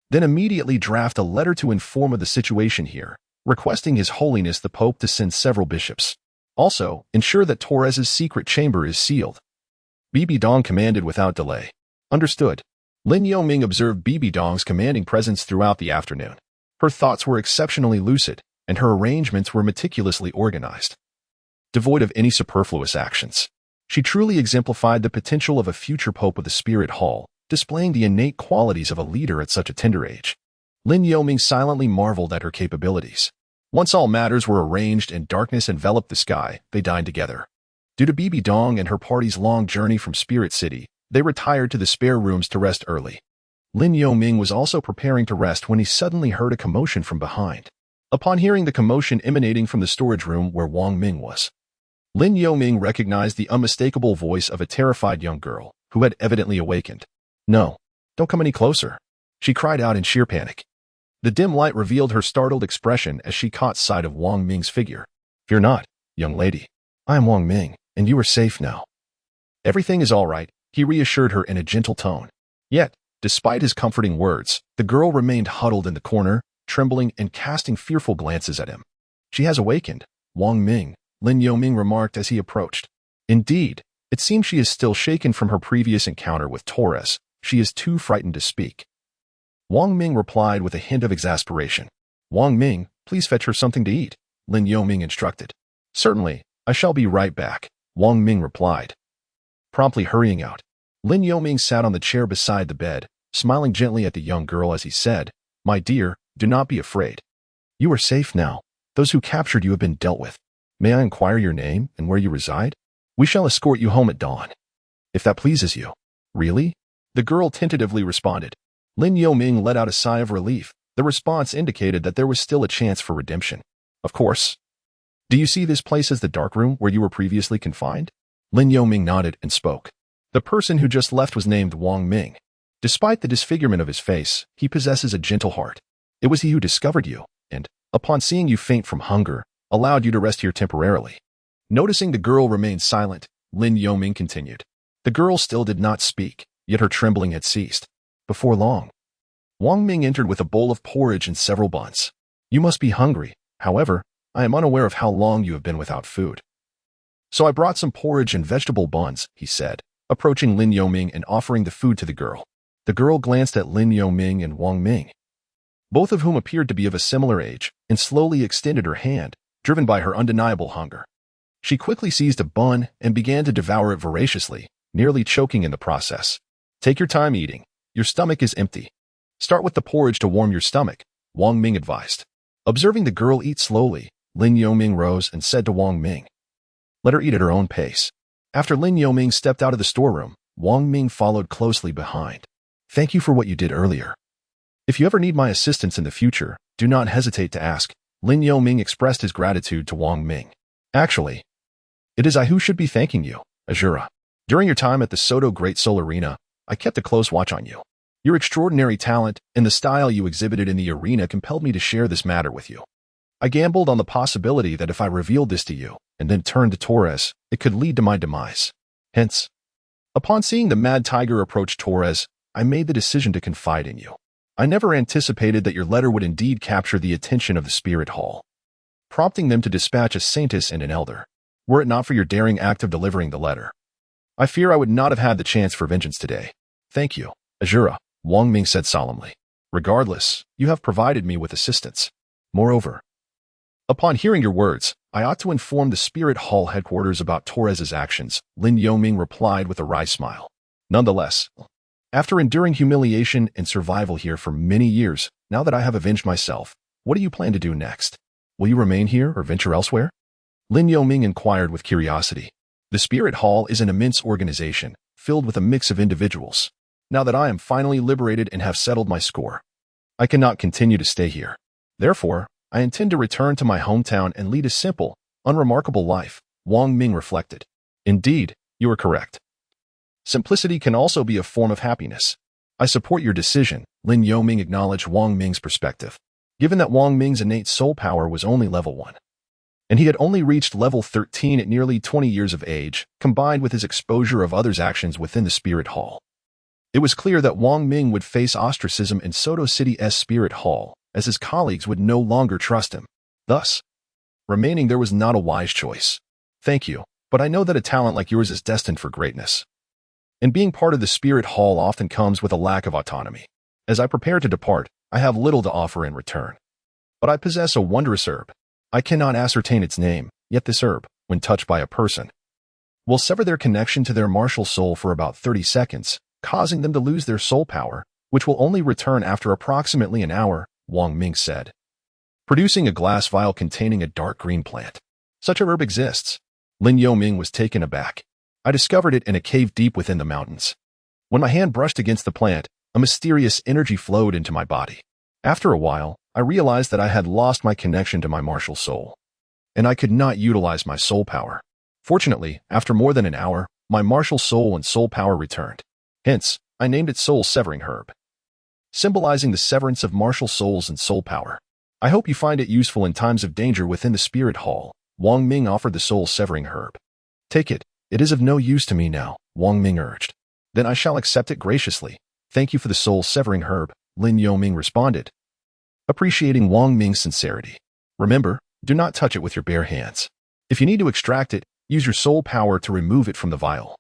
A: Then immediately draft a letter to inform of the situation here, requesting His Holiness the Pope to send several bishops. Also, ensure that Torres's secret chamber is sealed. Bibi Dong commanded without delay. Understood. Lin Yoming observed Bibi Dong's commanding presence throughout the afternoon. Her thoughts were exceptionally lucid, and her arrangements were meticulously organized, devoid of any superfluous actions. She truly exemplified the potential of a future pope of the Spirit Hall, displaying the innate qualities of a leader at such a tender age. Lin Yoming silently marveled at her capabilities. Once all matters were arranged and darkness enveloped the sky, they dined together. Due to Bibi Dong and her party's long journey from Spirit City, they retired to the spare rooms to rest early. Lin Yoming was also preparing to rest when he suddenly heard a commotion from behind. Upon hearing the commotion emanating from the storage room where Wang Ming was, Lin Yoming recognized the unmistakable voice of a terrified young girl who had evidently awakened. "No, don't come any closer," she cried out in sheer panic. The dim light revealed her startled expression as she caught sight of Wang Ming's figure. "Fear not, young lady. I am Wang Ming, and you are safe now." "Everything is all right," he reassured her in a gentle tone. Yet, despite his comforting words, the girl remained huddled in the corner, trembling and casting fearful glances at him. "She has awakened, Wang Ming," Lin Yoming remarked as he approached. "Indeed, it seems she is still shaken from her previous encounter with Torres. She is too frightened to speak." Wang Ming replied with a hint of exasperation. "Wang Ming, please fetch her something to eat," Lin Yoming instructed. "Certainly, I shall be right back," Wang Ming replied. Promptly hurrying out, Lin Yoming sat on the chair beside the bed, smiling gently at the young girl as he said, "My dear, do not be afraid. You are safe now. Those who captured you have been dealt with. May I inquire your name and where you reside? We shall escort you home at dawn, if that pleases you." "Really?" the girl tentatively responded. Lin Yoming let out a sigh of relief. The response indicated that there was still a chance for redemption. "Of course. Do you see this place as the dark room where you were previously confined?" Lin Yoming nodded and spoke. The person who just left was named Wang Ming. Despite the disfigurement of his face, he possesses a gentle heart. It was he who discovered you, and, upon seeing you faint from hunger, allowed you to rest here temporarily. Noticing the girl remained silent, Lin Yoming continued. The girl still did not speak, yet her trembling had ceased. Before long, Wang Ming entered with a bowl of porridge and several buns. "You must be hungry. However, I am unaware of how long you have been without food. So I brought some porridge and vegetable buns," he said, approaching Lin Yoming and offering the food to the girl. The girl glanced at Lin Yoming and Wang Ming, both of whom appeared to be of a similar age, and slowly extended her hand, driven by her undeniable hunger. She quickly seized a bun and began to devour it voraciously, nearly choking in the process. "Take your time eating. Your stomach is empty. Start with the porridge to warm your stomach," Wang Ming advised. Observing the girl eat slowly, Lin Yoming rose and said to Wang Ming, "Let her eat at her own pace." After Lin Yoming stepped out of the storeroom, Wang Ming followed closely behind. "Thank you for what you did earlier. If you ever need my assistance in the future, do not hesitate to ask." Lin Yoming expressed his gratitude to Wang Ming. "Actually, it is I who should be thanking you, Azura. During your time at the Soto Great Soul Arena, I kept a close watch on you. Your extraordinary talent and the style you exhibited in the arena compelled me to share this matter with you. I gambled on the possibility that if I revealed this to you, and then turned to Torres, it could lead to my demise. Hence, upon seeing the Mad Tiger approach Torres, I made the decision to confide in you. I never anticipated that your letter would indeed capture the attention of the Spirit Hall, prompting them to dispatch a Saintess and an Elder. Were it not for your daring act of delivering the letter, I fear I would not have had the chance for vengeance today. Thank you, Azura," Wang Ming said solemnly. "Regardless, you have provided me with assistance. Moreover, upon hearing your words, I ought to inform the Spirit Hall headquarters about Torres's actions," Lin Yoming replied with a wry smile. "Nonetheless, after enduring humiliation and survival here for many years, now that I have avenged myself, what do you plan to do next? Will you remain here or venture elsewhere?" Lin Yoming inquired with curiosity. "The Spirit Hall is an immense organization, filled with a mix of individuals. Now that I am finally liberated and have settled my score, I cannot continue to stay here. Therefore, I intend to return to my hometown and lead a simple, unremarkable life," Wang Ming reflected. "Indeed, you are correct. Simplicity can also be a form of happiness. I support your decision," Lin Yoming acknowledged Wang Ming's perspective. Given that Wang Ming's innate soul power was only level 1, and he had only reached level 13 at nearly 20 years of age, combined with his exposure of others' actions within the Spirit Hall, it was clear that Wang Ming would face ostracism in Soto City's Spirit Hall, as his colleagues would no longer trust him. Thus, remaining there was not a wise choice. Thank you, but I know that a talent like yours is destined for greatness. And being part of the Spirit Hall often comes with a lack of autonomy. As I prepare to depart, I have little to offer in return. But I possess a wondrous herb. I cannot ascertain its name, yet this herb, when touched by a person, will sever their connection to their martial soul for about 30 seconds, causing them to lose their soul power, which will only return after approximately an hour, Wang Ming said, producing a glass vial containing a dark green plant. Such a herb exists. Lin Yoming was taken aback. I discovered it in a cave deep within the mountains. When my hand brushed against the plant, a mysterious energy flowed into my body. After a while, I realized that I had lost my connection to my martial soul, and I could not utilize my soul power. Fortunately, after more than an hour, my martial soul and soul power returned. Hence, I named it Soul-Severing Herb, symbolizing the severance of martial souls and soul power. I hope you find it useful in times of danger within the Spirit Hall. Wang Ming offered the Soul-Severing Herb. Take it. It is of no use to me now, Wang Ming urged. Then I shall accept it graciously. Thank you for the Soul-Severing Herb, Lin Yoming responded, appreciating Wang Ming's sincerity. Remember, do not touch it with your bare hands. If you need to extract it, use your soul power to remove it from the vial.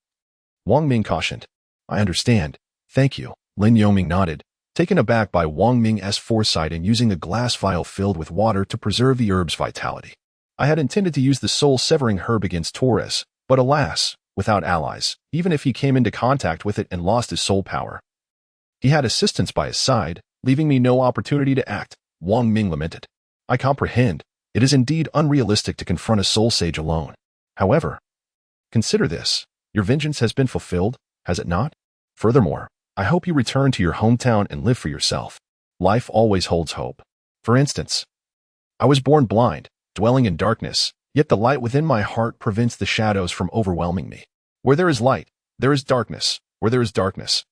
A: Wang Ming cautioned. I understand. Thank you, Lin Yoming nodded, taken aback by Wang Ming's foresight in using a glass vial filled with water to preserve the herb's vitality. I had intended to use the soul-severing herb against Torres, but alas, without allies, even if he came into contact with it and lost his soul power, he had assistance by his side, leaving me no opportunity to act, Wang Ming lamented. I comprehend. It is indeed unrealistic to confront a soul sage alone. However, consider this. Your vengeance has been fulfilled, has it not? Furthermore, I hope you return to your hometown and live for yourself. Life always holds hope. For instance, I was born blind, dwelling in darkness, yet the light within my heart prevents the shadows from overwhelming me. Where there is light, there is darkness. Where there is darkness,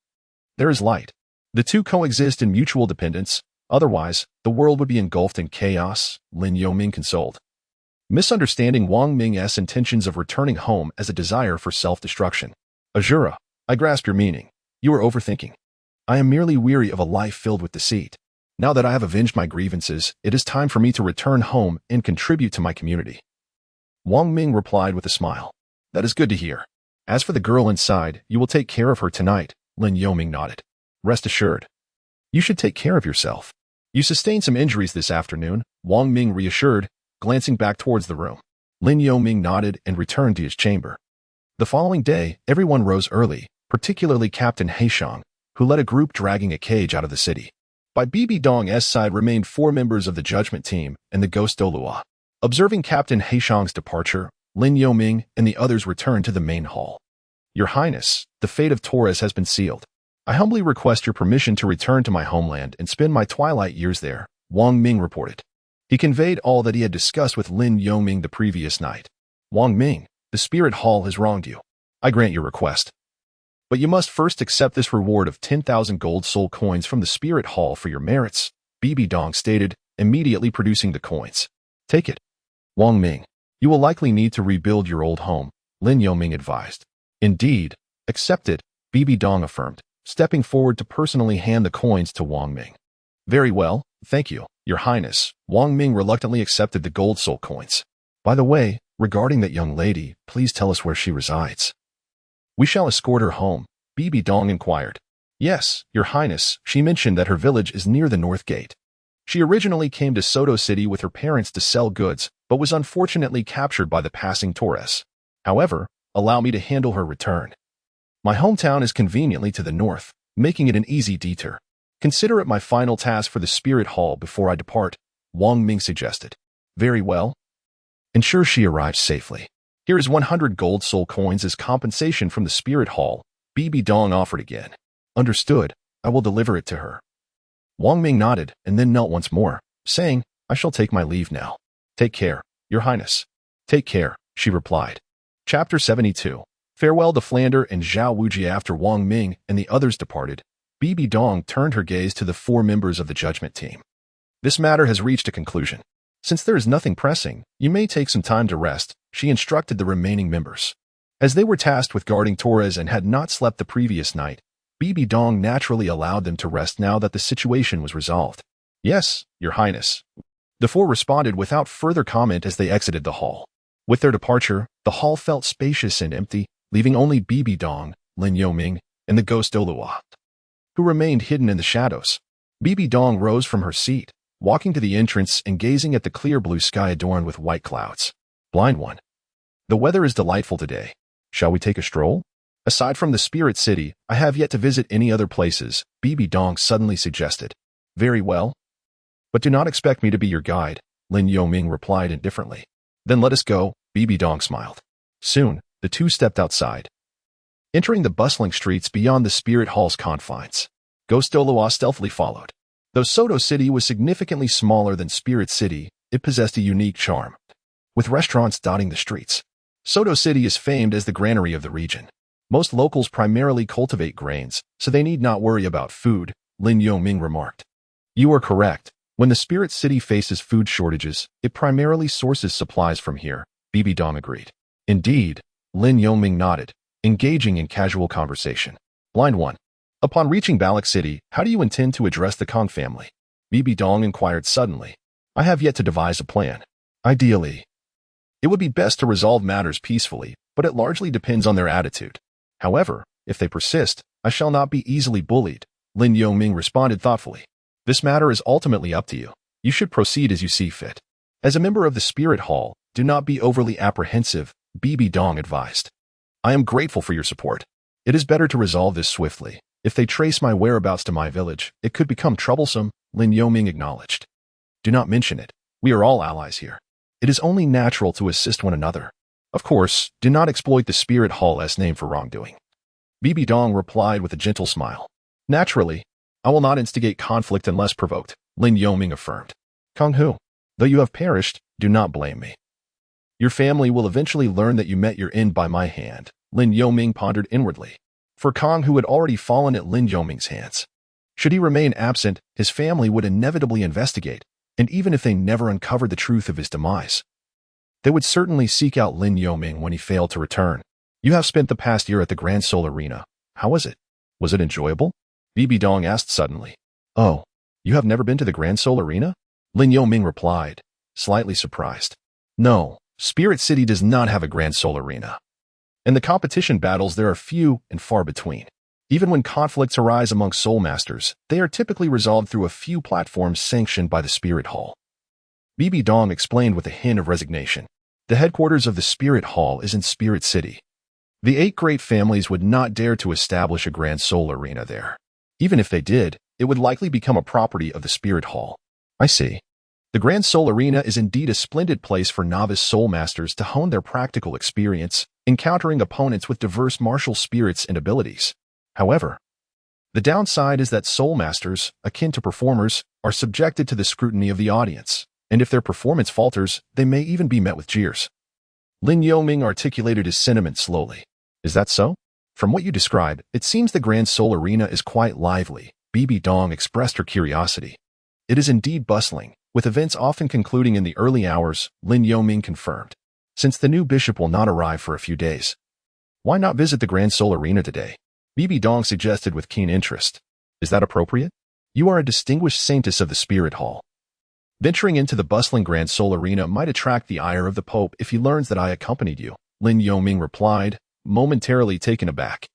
A: there is light. The two coexist in mutual dependence, otherwise, the world would be engulfed in chaos, Lin Yoming consoled, misunderstanding Wang Ming's intentions of returning home as a desire for self-destruction. Azura, I grasp your meaning. You are overthinking. I am merely weary of a life filled with deceit. Now that I have avenged my grievances, it is time for me to return home and contribute to my community. Wang Ming replied with a smile. That is good to hear. As for the girl inside, you will take care of her tonight, Lin Yoming nodded. Rest assured. You should take care of yourself. You sustained some injuries this afternoon, Wang Ming reassured, glancing back towards the room. Lin Yoming nodded and returned to his chamber. The following day, everyone rose early, particularly Captain Heishang, who led a group dragging a cage out of the city. By Bibi Dong's side remained 4 members of the judgment team and the ghost Douluo. Observing Captain Heishang's departure, Lin Yoming and the others returned to the main hall. Your Highness, the fate of Torres has been sealed. I humbly request your permission to return to my homeland and spend my twilight years there, Wang Ming reported. He conveyed all that he had discussed with Lin Yoming the previous night. Wang Ming, the Spirit Hall has wronged you. I grant your request. But you must first accept this reward of 10,000 gold soul coins from the Spirit Hall for your merits, Bibi Dong stated, immediately producing the coins. Take it. Wang Ming, you will likely need to rebuild your old home, Lin Yoming advised. Indeed, accept it, Bibi Dong affirmed, stepping forward to personally hand the coins to Wang Ming. Very well, thank you, Your Highness. Wang Ming reluctantly accepted the gold soul coins. By the way, regarding that young lady, please tell us where she resides. We shall escort her home, Bibi Dong inquired. Yes, Your Highness, she mentioned that her village is near the North Gate. She originally came to Soto City with her parents to sell goods, but was unfortunately captured by the passing Torres. However, allow me to handle her return. My hometown is conveniently to the north, making it an easy detour. Consider it my final task for the Spirit Hall before I depart, Wang Ming suggested. Very well. Ensure she arrives safely. Here is 100 gold soul coins as compensation from the Spirit Hall, Bibi Dong offered again. Understood, I will deliver it to her. Wang Ming nodded and then knelt once more, saying, I shall take my leave now. Take care, Your Highness. Take care, she replied. Chapter 72. Farewell to Flander and Zhao Wuji. After Wang Ming and the others departed, Bibi Dong turned her gaze to the 4 members of the judgment team. This matter has reached a conclusion. Since there is nothing pressing, you may take some time to rest, she instructed the remaining members. As they were tasked with guarding Torres and had not slept the previous night, Bibi Dong naturally allowed them to rest now that the situation was resolved. Yes, Your Highness. The four responded without further comment as they exited the hall. With their departure, the hall felt spacious and empty, leaving only Bibi Dong, Lin Yoming, and the ghost Douluo, who remained hidden in the shadows. Bibi Dong rose from her seat, walking to the entrance and gazing at the clear blue sky adorned with white clouds. Blind one. The weather is delightful today. Shall we take a stroll? Aside from the Spirit City, I have yet to visit any other places, Bibi Dong suddenly suggested. Very well. But do not expect me to be your guide, Lin Yoming replied indifferently. Then let us go, Bibi Dong smiled. Soon, the two stepped outside, entering the bustling streets beyond the Spirit Hall's confines. Ghost Douluo stealthily followed. Though Soto City was significantly smaller than Spirit City, it possessed a unique charm, with restaurants dotting the streets. Soto City is famed as the granary of the region. Most locals primarily cultivate grains, so they need not worry about food, Lin Yoming remarked. You are correct. When the Spirit City faces food shortages, it primarily sources supplies from here, Bibi Dong agreed. Indeed, Lin Yoming nodded, engaging in casual conversation. Blind one. Upon reaching Balak City, how do you intend to address the Kong family? Bibi Dong inquired suddenly. I have yet to devise a plan. Ideally, it would be best to resolve matters peacefully, but it largely depends on their attitude. However, if they persist, I shall not be easily bullied, Lin Yoming responded thoughtfully. This matter is ultimately up to you. You should proceed as you see fit. As a member of the Spirit Hall, do not be overly apprehensive, Bibi Dong advised. I am grateful for your support. It is better to resolve this swiftly. If they trace my whereabouts to my village, it could become troublesome, Lin Yoming acknowledged. Do not mention it. We are all allies here. It is only natural to assist one another. Of course, do not exploit the Spirit Hall's name for wrongdoing. Bibi Dong replied with a gentle smile. Naturally, I will not instigate conflict unless provoked, Lin Yoming affirmed. Kong Hu, though you have perished, do not blame me. Your family will eventually learn that you met your end by my hand, Lin Yoming pondered inwardly. For Kong Hu had already fallen at Lin Yoming's hands. Should he remain absent, his family would inevitably investigate, and even if they never uncovered the truth of his demise, they would certainly seek out Lin Yoming when he failed to return. You have spent the past year at the Grand Seoul Arena. How was it? Was it enjoyable? Bibi Dong asked suddenly. Oh, you have never been to the Grand Seoul Arena? Lin Yoming replied, slightly surprised. No, Spirit City does not have a Grand Seoul Arena. In the competition battles there are few and far between. Even when conflicts arise among Soul Masters, they are typically resolved through a few platforms sanctioned by the Spirit Hall. Bibi Dong explained with a hint of resignation. The headquarters of the Spirit Hall is in Spirit City. The 8 great families would not dare to establish a Grand Soul Arena there. Even if they did, it would likely become a property of the Spirit Hall. I see. The Grand Soul Arena is indeed a splendid place for novice Soul Masters to hone their practical experience, encountering opponents with diverse martial spirits and abilities. However, the downside is that Soul Masters, akin to performers, are subjected to the scrutiny of the audience, and if their performance falters, they may even be met with jeers. Lin Yoming articulated his sentiments slowly. Is that so? From what you describe, it seems the Grand Seoul Arena is quite lively, Bibi Dong expressed her curiosity. It is indeed bustling, with events often concluding in the early hours, Lin Yoming confirmed. Since the new bishop will not arrive for a few days, why not visit the Grand Seoul Arena today? Bibi Dong suggested with keen interest. Is that appropriate? You are a distinguished saintess of the Spirit Hall. Venturing into the bustling Grand Seoul Arena might attract the ire of the Pope if he learns that I accompanied you, Lin Yoming replied, momentarily taken aback.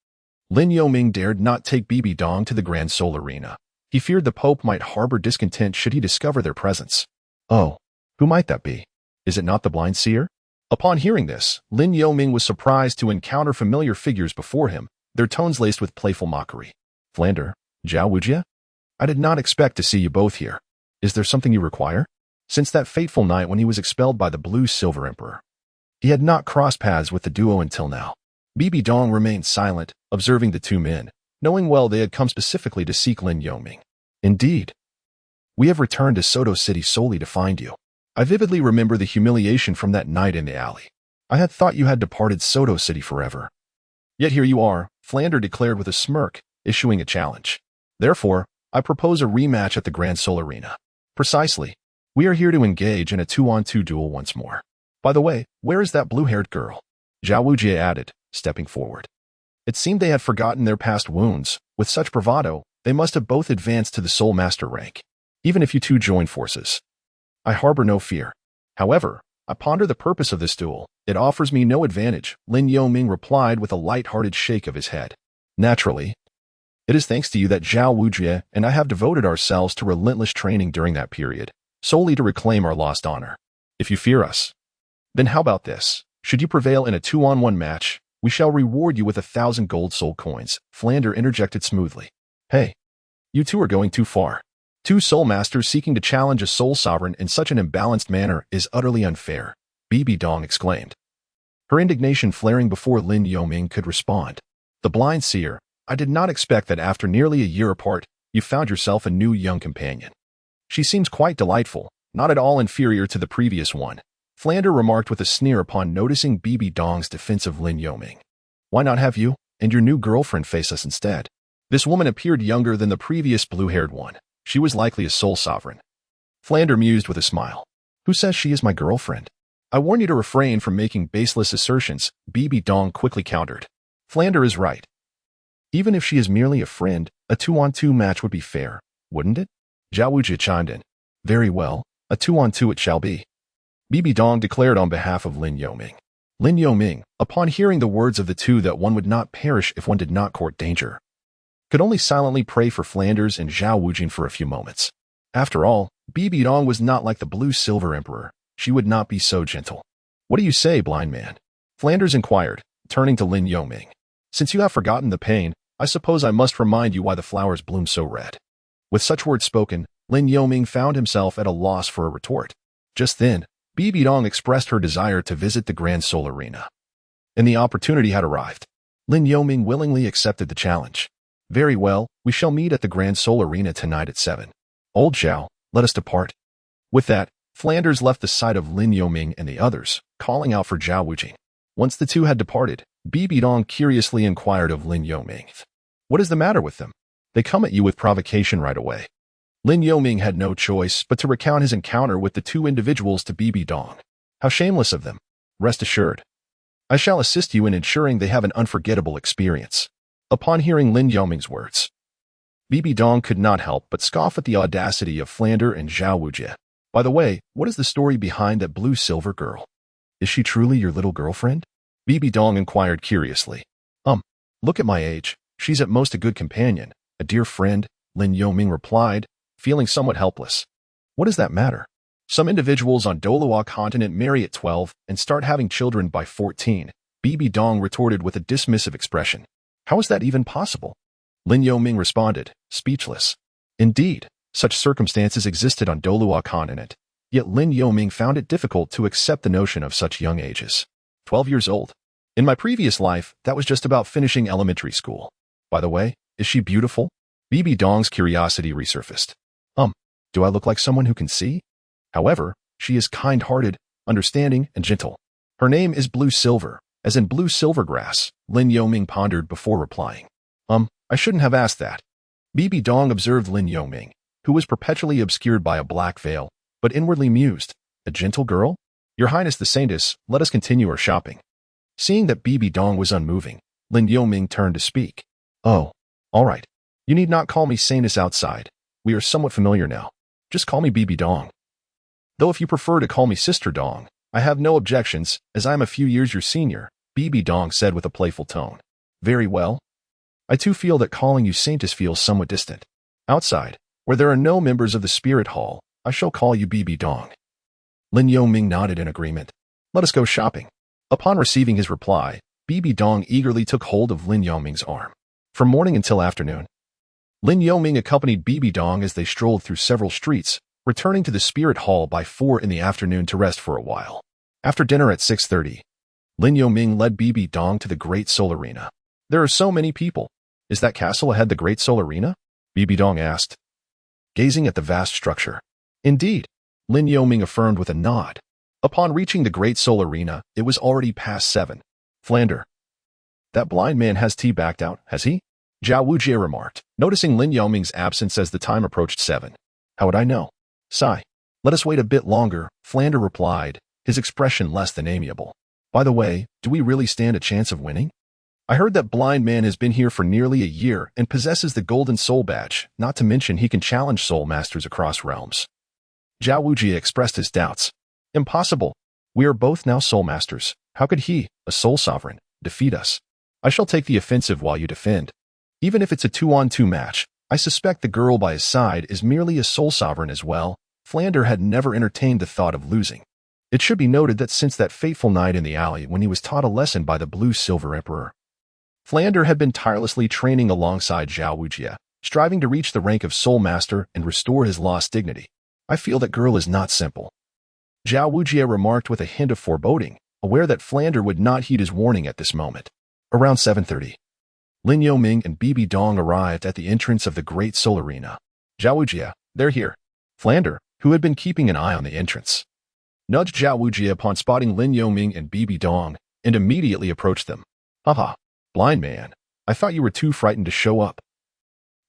A: Lin Yoming dared not take Bibi Dong to the Grand Seoul Arena. He feared the Pope might harbor discontent should he discover their presence. Oh, who might that be? Is it not the blind seer? Upon hearing this, Lin Yoming was surprised to encounter familiar figures before him, their tones laced with playful mockery. Flander, Zhao Wujie? I did not expect to see you both here. Is there something you require? Since that fateful night when he was expelled by the Blue Silver Emperor, he had not crossed paths with the duo until now. Bibi Dong remained silent, observing the two men, knowing well they had come specifically to seek Lin Yoming. Indeed. We have returned to Soto City solely to find you. I vividly remember the humiliation from that night in the alley. I had thought you had departed Soto City forever. Yet here you are, Flander declared with a smirk, issuing a challenge. Therefore, I propose a rematch at the Grand Seoul Arena. Precisely. We are here to engage in a 2-on-2 duel once more. By the way, where is that blue-haired girl? Zhao Wujie added, stepping forward. It seemed they had forgotten their past wounds. With such bravado, they must have both advanced to the Soul Master rank. Even if you two join forces, I harbor no fear. However, I ponder the purpose of this duel. It offers me no advantage, Lin Yoming replied with a light-hearted shake of his head. Naturally, it is thanks to you that Zhao Wujie and I have devoted ourselves to relentless training during that period, solely to reclaim our lost honor. If you fear us, then how about this? Should you prevail in a 2-on-1 match, we shall reward you with 1,000 gold soul coins, Flander interjected smoothly. Hey, you two are going too far. Two soul masters seeking to challenge a soul sovereign in such an imbalanced manner is utterly unfair, Bibi Dong exclaimed. Her indignation flaring before Lin Yoming could respond. The blind seer, I did not expect that after nearly a year apart, you found yourself a new young companion. She seems quite delightful, not at all inferior to the previous one, Flander remarked with a sneer upon noticing Bibi Dong's defense of Lin Yoming. Why not have you and your new girlfriend face us instead? This woman appeared younger than the previous blue-haired one. She was likely a soul sovereign. Flander mused with a smile. Who says she is my girlfriend? I warn you to refrain from making baseless assertions, Bibi Dong quickly countered. Flander is right. Even if she is merely a friend, a 2-on-2 match would be fair, wouldn't it? Zhao Wujie chimed in. Very well, a 2-on-2 it shall be. Bibi Dong declared on behalf of Lin Yoming. Lin Yoming, upon hearing the words of the two that one would not perish if one did not court danger, could only silently pray for Flanders and Zhao Wujing for a few moments. After all, Bibi Dong was not like the blue-silver emperor. She would not be so gentle. What do you say, blind man? Flanders inquired, turning to Lin Yoming. Since you have forgotten the pain, I suppose I must remind you why the flowers bloom so red. With such words spoken, Lin Yoming found himself at a loss for a retort. Just then, Bibi Dong expressed her desire to visit the Grand Soul Arena. And the opportunity had arrived. Lin Yoming willingly accepted the challenge. Very well, we shall meet at the Grand Soul Arena tonight at 7. Old Zhao, let us depart. With that, Flanders left the sight of Lin Yoming and the others, calling out for Zhao Wujing. Once the two had departed, Bibi Dong curiously inquired of Lin Yoming. What is the matter with them? They come at you with provocation right away. Lin Yoming had no choice but to recount his encounter with the two individuals to Bibi Dong. How shameless of them. Rest assured, I shall assist you in ensuring they have an unforgettable experience. Upon hearing Lin Yoming's words, Bibi Dong could not help but scoff at the audacity of Flander and Zhao Wujie. By the way, what is the story behind that blue-silver girl? Is she truly your little girlfriend? Bibi Dong inquired curiously. Look at my age. She's at most a good companion, a dear friend, Lin Yoming replied, feeling somewhat helpless. What does that matter? Some individuals on Douluo continent marry at 12 and start having children by 14, Bibi Dong retorted with a dismissive expression. How is that even possible? Lin Yoming responded, speechless. Indeed, such circumstances existed on Douluo continent, yet Lin Yoming found it difficult to accept the notion of such young ages. 12 years old. In my previous life, that was just about finishing elementary school. By the way, is she beautiful? Bibi Dong's curiosity resurfaced. Do I look like someone who can see? However, she is kind-hearted, understanding, and gentle. Her name is Blue Silver, as in blue silver grass, Lin Yoming pondered before replying. I shouldn't have asked that. Bibi Dong observed Lin Yoming, who was perpetually obscured by a black veil, but inwardly mused, a gentle girl? Your Highness the Saintess, let us continue our shopping. Seeing that Bibi Dong was unmoving, Lin Yoming turned to speak. Oh, all right. You need not call me Saintess outside. We are somewhat familiar now. Just call me Bibi Dong. Though if you prefer to call me Sister Dong, I have no objections, as I am a few years your senior, Bibi Dong said with a playful tone. Very well. I too feel that calling you Saintess feels somewhat distant. Outside, where there are no members of the Spirit Hall, I shall call you Bibi Dong. Lin Yoming nodded in agreement. Let us go shopping. Upon receiving his reply, Bibi Dong eagerly took hold of Lin Yoming's arm. From morning until afternoon, Lin Yoming accompanied Bibi Dong as they strolled through several streets, returning to the Spirit Hall by 4 in the afternoon to rest for a while. After dinner at 6:30, Lin Yoming led Bibi Dong to the Great Soul Arena. There are so many people. Is that castle ahead the Great Soul Arena? Bibi Dong asked, gazing at the vast structure. Indeed, Lin Yoming affirmed with a nod. Upon reaching the Great Soul Arena, it was already past 7. Flander. That blind man has tea backed out, has he? Zhao Wujie remarked, noticing Lin Yoming's absence as the time approached 7. How would I know? Sigh. Let us wait a bit longer, Flander replied, his expression less than amiable. By the way, do we really stand a chance of winning? I heard that blind man has been here for nearly a year and possesses the Golden Soul Badge, not to mention he can challenge soul masters across realms. Zhao Wujie expressed his doubts. Impossible. We are both now soul masters. How could he, a soul sovereign, defeat us? I shall take the offensive while you defend. Even if it's a 2-on-2 match, I suspect the girl by his side is merely a soul sovereign as well. Flander had never entertained the thought of losing. It should be noted that since that fateful night in the alley when he was taught a lesson by the Blue-Silver Emperor, Flander had been tirelessly training alongside Zhao Wujie, striving to reach the rank of Soul Master and restore his lost dignity. I feel that girl is not simple. Zhao Wujie remarked with a hint of foreboding, aware that Flander would not heed his warning at this moment. Around 7:30, Lin Yoming and Bibi Dong arrived at the entrance of the Great Soul Arena. Zhao Wujie, they're here. Flander, who had been keeping an eye on the entrance, nudged Zhao Wujie upon spotting Lin Yoming and Bibi Dong and immediately approached them. Haha, blind man, I thought you were too frightened to show up.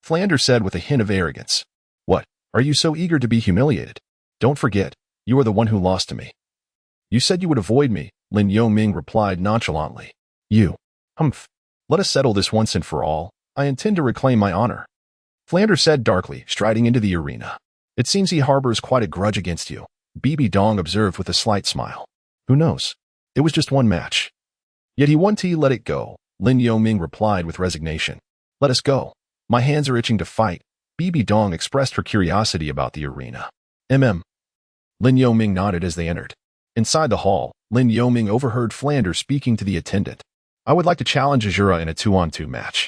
A: Flander said with a hint of arrogance. What, are you so eager to be humiliated? Don't forget, you are the one who lost to me. You said you would avoid me, Lin Yoming replied nonchalantly. You. Humph. Let us settle this once and for all. I intend to reclaim my honor. Flander said darkly, striding into the arena. It seems he harbors quite a grudge against you, Bibi Dong observed with a slight smile. Who knows? It was just one match. Yet he won't let it go, Lin Yoming replied with resignation. Let us go. My hands are itching to fight. Bibi Dong expressed her curiosity about the arena. Lin Yoming nodded as they entered. Inside the hall, Lin Yoming overheard Flander speaking to the attendant. I would like to challenge Azura in a 2-on-2 match.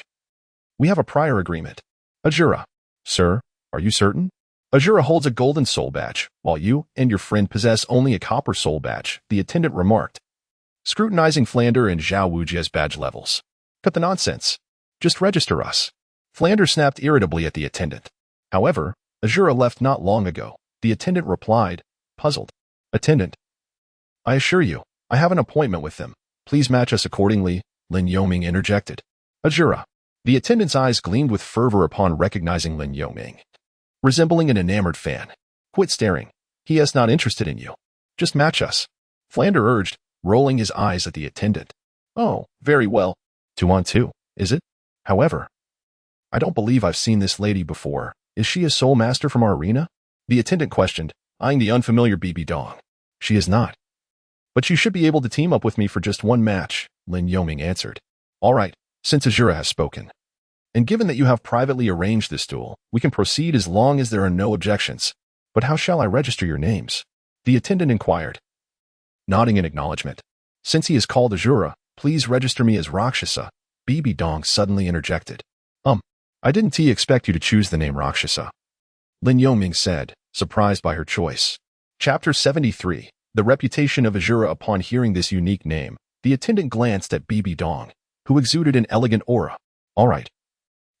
A: We have a prior agreement. Azura. Sir, are you certain? Azura holds a golden soul badge, while you and your friend possess only a copper soul badge, the attendant remarked, scrutinizing Flander and Zhao Wujie's badge levels. Cut the nonsense. Just register us. Flander snapped irritably at the attendant. However, Azura left not long ago. The attendant replied, puzzled. Attendant. I assure you, I have an appointment with them. Please match us accordingly, Lin Yoming interjected. Azura. The attendant's eyes gleamed with fervor upon recognizing Lin Yoming. Resembling an enamored fan. Quit staring. He is not interested in you. Just match us. Flander urged, rolling his eyes at the attendant. Oh, very well. 2-on-2, is it? However, I don't believe I've seen this lady before. Is she a soul master from our arena? The attendant questioned, eyeing the unfamiliar Bibi Dong. She is not. But you should be able to team up with me for just one match, Lin Yoming answered. All right, since Azura has spoken. And given that you have privately arranged this duel, we can proceed as long as there are no objections. But how shall I register your names? The attendant inquired. Nodding in acknowledgement. Since he is called Azura, please register me as Rakshasa, Bibi Dong suddenly interjected. I didn't expect you to choose the name Rakshasa, Lin Yoming said, surprised by her choice. Chapter 73. The reputation of Azura. Upon hearing this unique name, the attendant glanced at Bibi Dong, who exuded an elegant aura. All right.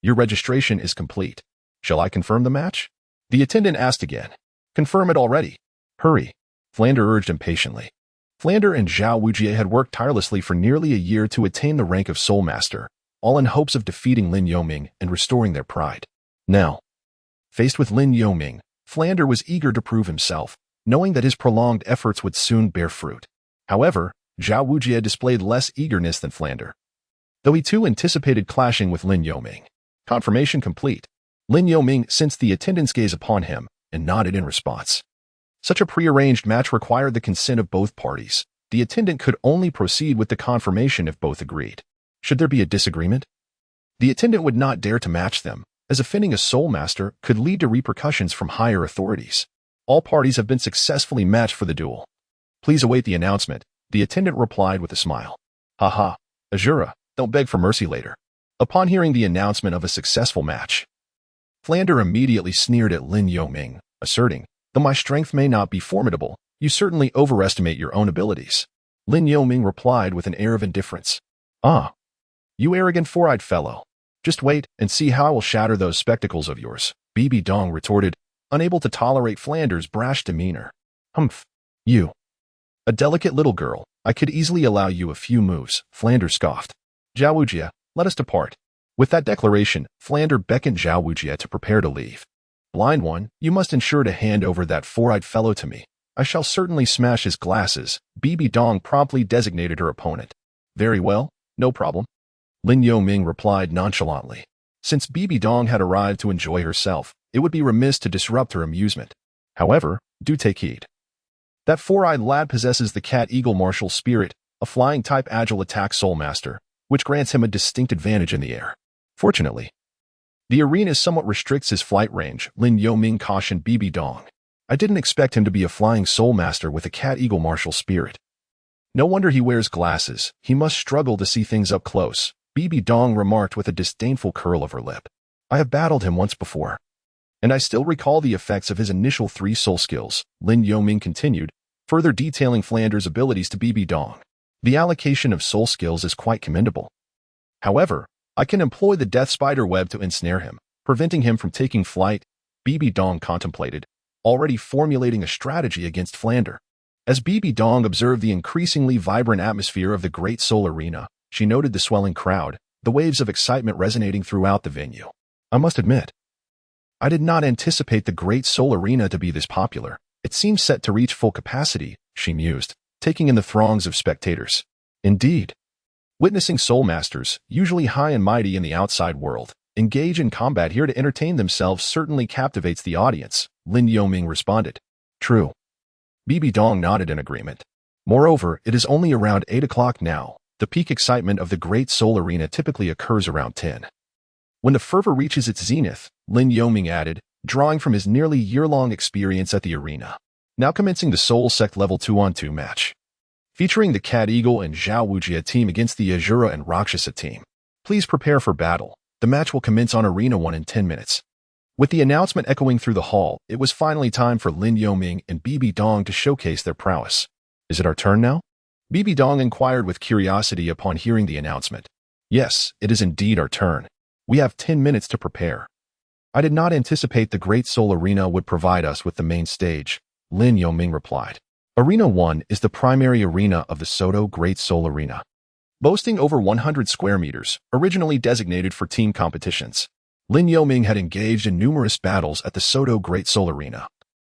A: Your registration is complete. Shall I confirm the match? The attendant asked again. Confirm it already. Hurry. Flander urged impatiently. Flander and Zhao Wujie had worked tirelessly for nearly a year to attain the rank of Soul Master, all in hopes of defeating Lin Yoming and restoring their pride. Now, faced with Lin Yoming, Flander was eager to prove himself, knowing that his prolonged efforts would soon bear fruit. However, Zhao Wujie displayed less eagerness than Flander, though he too anticipated clashing with Lin Yoming. Confirmation complete. Lin Yoming sensed the attendant's gaze upon him and nodded in response. Such a prearranged match required the consent of both parties. The attendant could only proceed with the confirmation if both agreed. Should there be a disagreement, the attendant would not dare to match them, as offending a soul master could lead to repercussions from higher authorities. All parties have been successfully matched for the duel. Please await the announcement, the attendant replied with a smile. Haha, Azura, don't beg for mercy later. Upon hearing the announcement of a successful match, Flander immediately sneered at Lin Yoming, asserting, though my strength may not be formidable, you certainly overestimate your own abilities. Lin Yoming replied with an air of indifference. Ah, you arrogant four-eyed fellow. Just wait and see how I will shatter those spectacles of yours, Bibi Dong retorted, unable to tolerate Flander's brash demeanor. Humph. You. A delicate little girl, I could easily allow you a few moves, Flander scoffed. Zhao Wujie, let us depart. With that declaration, Flander beckoned Zhao Wujie to prepare to leave. Blind one, you must ensure to hand over that four-eyed fellow to me. I shall certainly smash his glasses, Bibi Dong promptly designated her opponent. Very well, no problem. Lin Yoming replied nonchalantly. Since Bibi Dong had arrived to enjoy herself, it would be remiss to disrupt her amusement. However, do take heed. That four-eyed lad possesses the cat-eagle martial spirit, a flying-type agile attack soul master, which grants him a distinct advantage in the air. Fortunately, the arena somewhat restricts his flight range, Lin Yoming cautioned BB Dong. I didn't expect him to be a flying soul master with a cat-eagle martial spirit. No wonder he wears glasses. He must struggle to see things up close, BB Dong remarked with a disdainful curl of her lip. I have battled him once before, and I still recall the effects of his initial 3 soul skills, Lin Yoming continued, further detailing Flanders' abilities to BB Dong. The allocation of soul skills is quite commendable. However, I can employ the death spider web to ensnare him, preventing him from taking flight, BB Dong contemplated, already formulating a strategy against Flander. As BB Dong observed the increasingly vibrant atmosphere of the Great Soul Arena, she noted the swelling crowd, the waves of excitement resonating throughout the venue. I must admit, I did not anticipate the Great Soul Arena to be this popular. It seems set to reach full capacity, she mused, taking in the throngs of spectators. Indeed, witnessing soul masters, usually high and mighty in the outside world, engage in combat here to entertain themselves certainly captivates the audience, Lin Yoming responded. True. BB Dong nodded in agreement. Moreover, it is only around 8 o'clock now. The peak excitement of the Great Soul Arena typically occurs around 10. When the fervor reaches its zenith, Lin Yoming added, drawing from his nearly year-long experience at the arena. Now commencing the Soul Sect Level 2-on-2 match, featuring the Cat Eagle and Zhao Wujia team against the Azura and Rakshasa team. Please prepare for battle. The match will commence on Arena 1 in 10 minutes. With the announcement echoing through the hall, it was finally time for Lin Yoming and BB Dong to showcase their prowess. Is it our turn now? BB Dong inquired with curiosity upon hearing the announcement. Yes, it is indeed our turn. We have 10 minutes to prepare. I did not anticipate the Great Soul Arena would provide us with the main stage, Lin Yoming replied. Arena 1 is the primary arena of the Soto Great Soul Arena, boasting over 100 square meters, originally designated for team competitions. Lin Yoming had engaged in numerous battles at the Soto Great Soul Arena.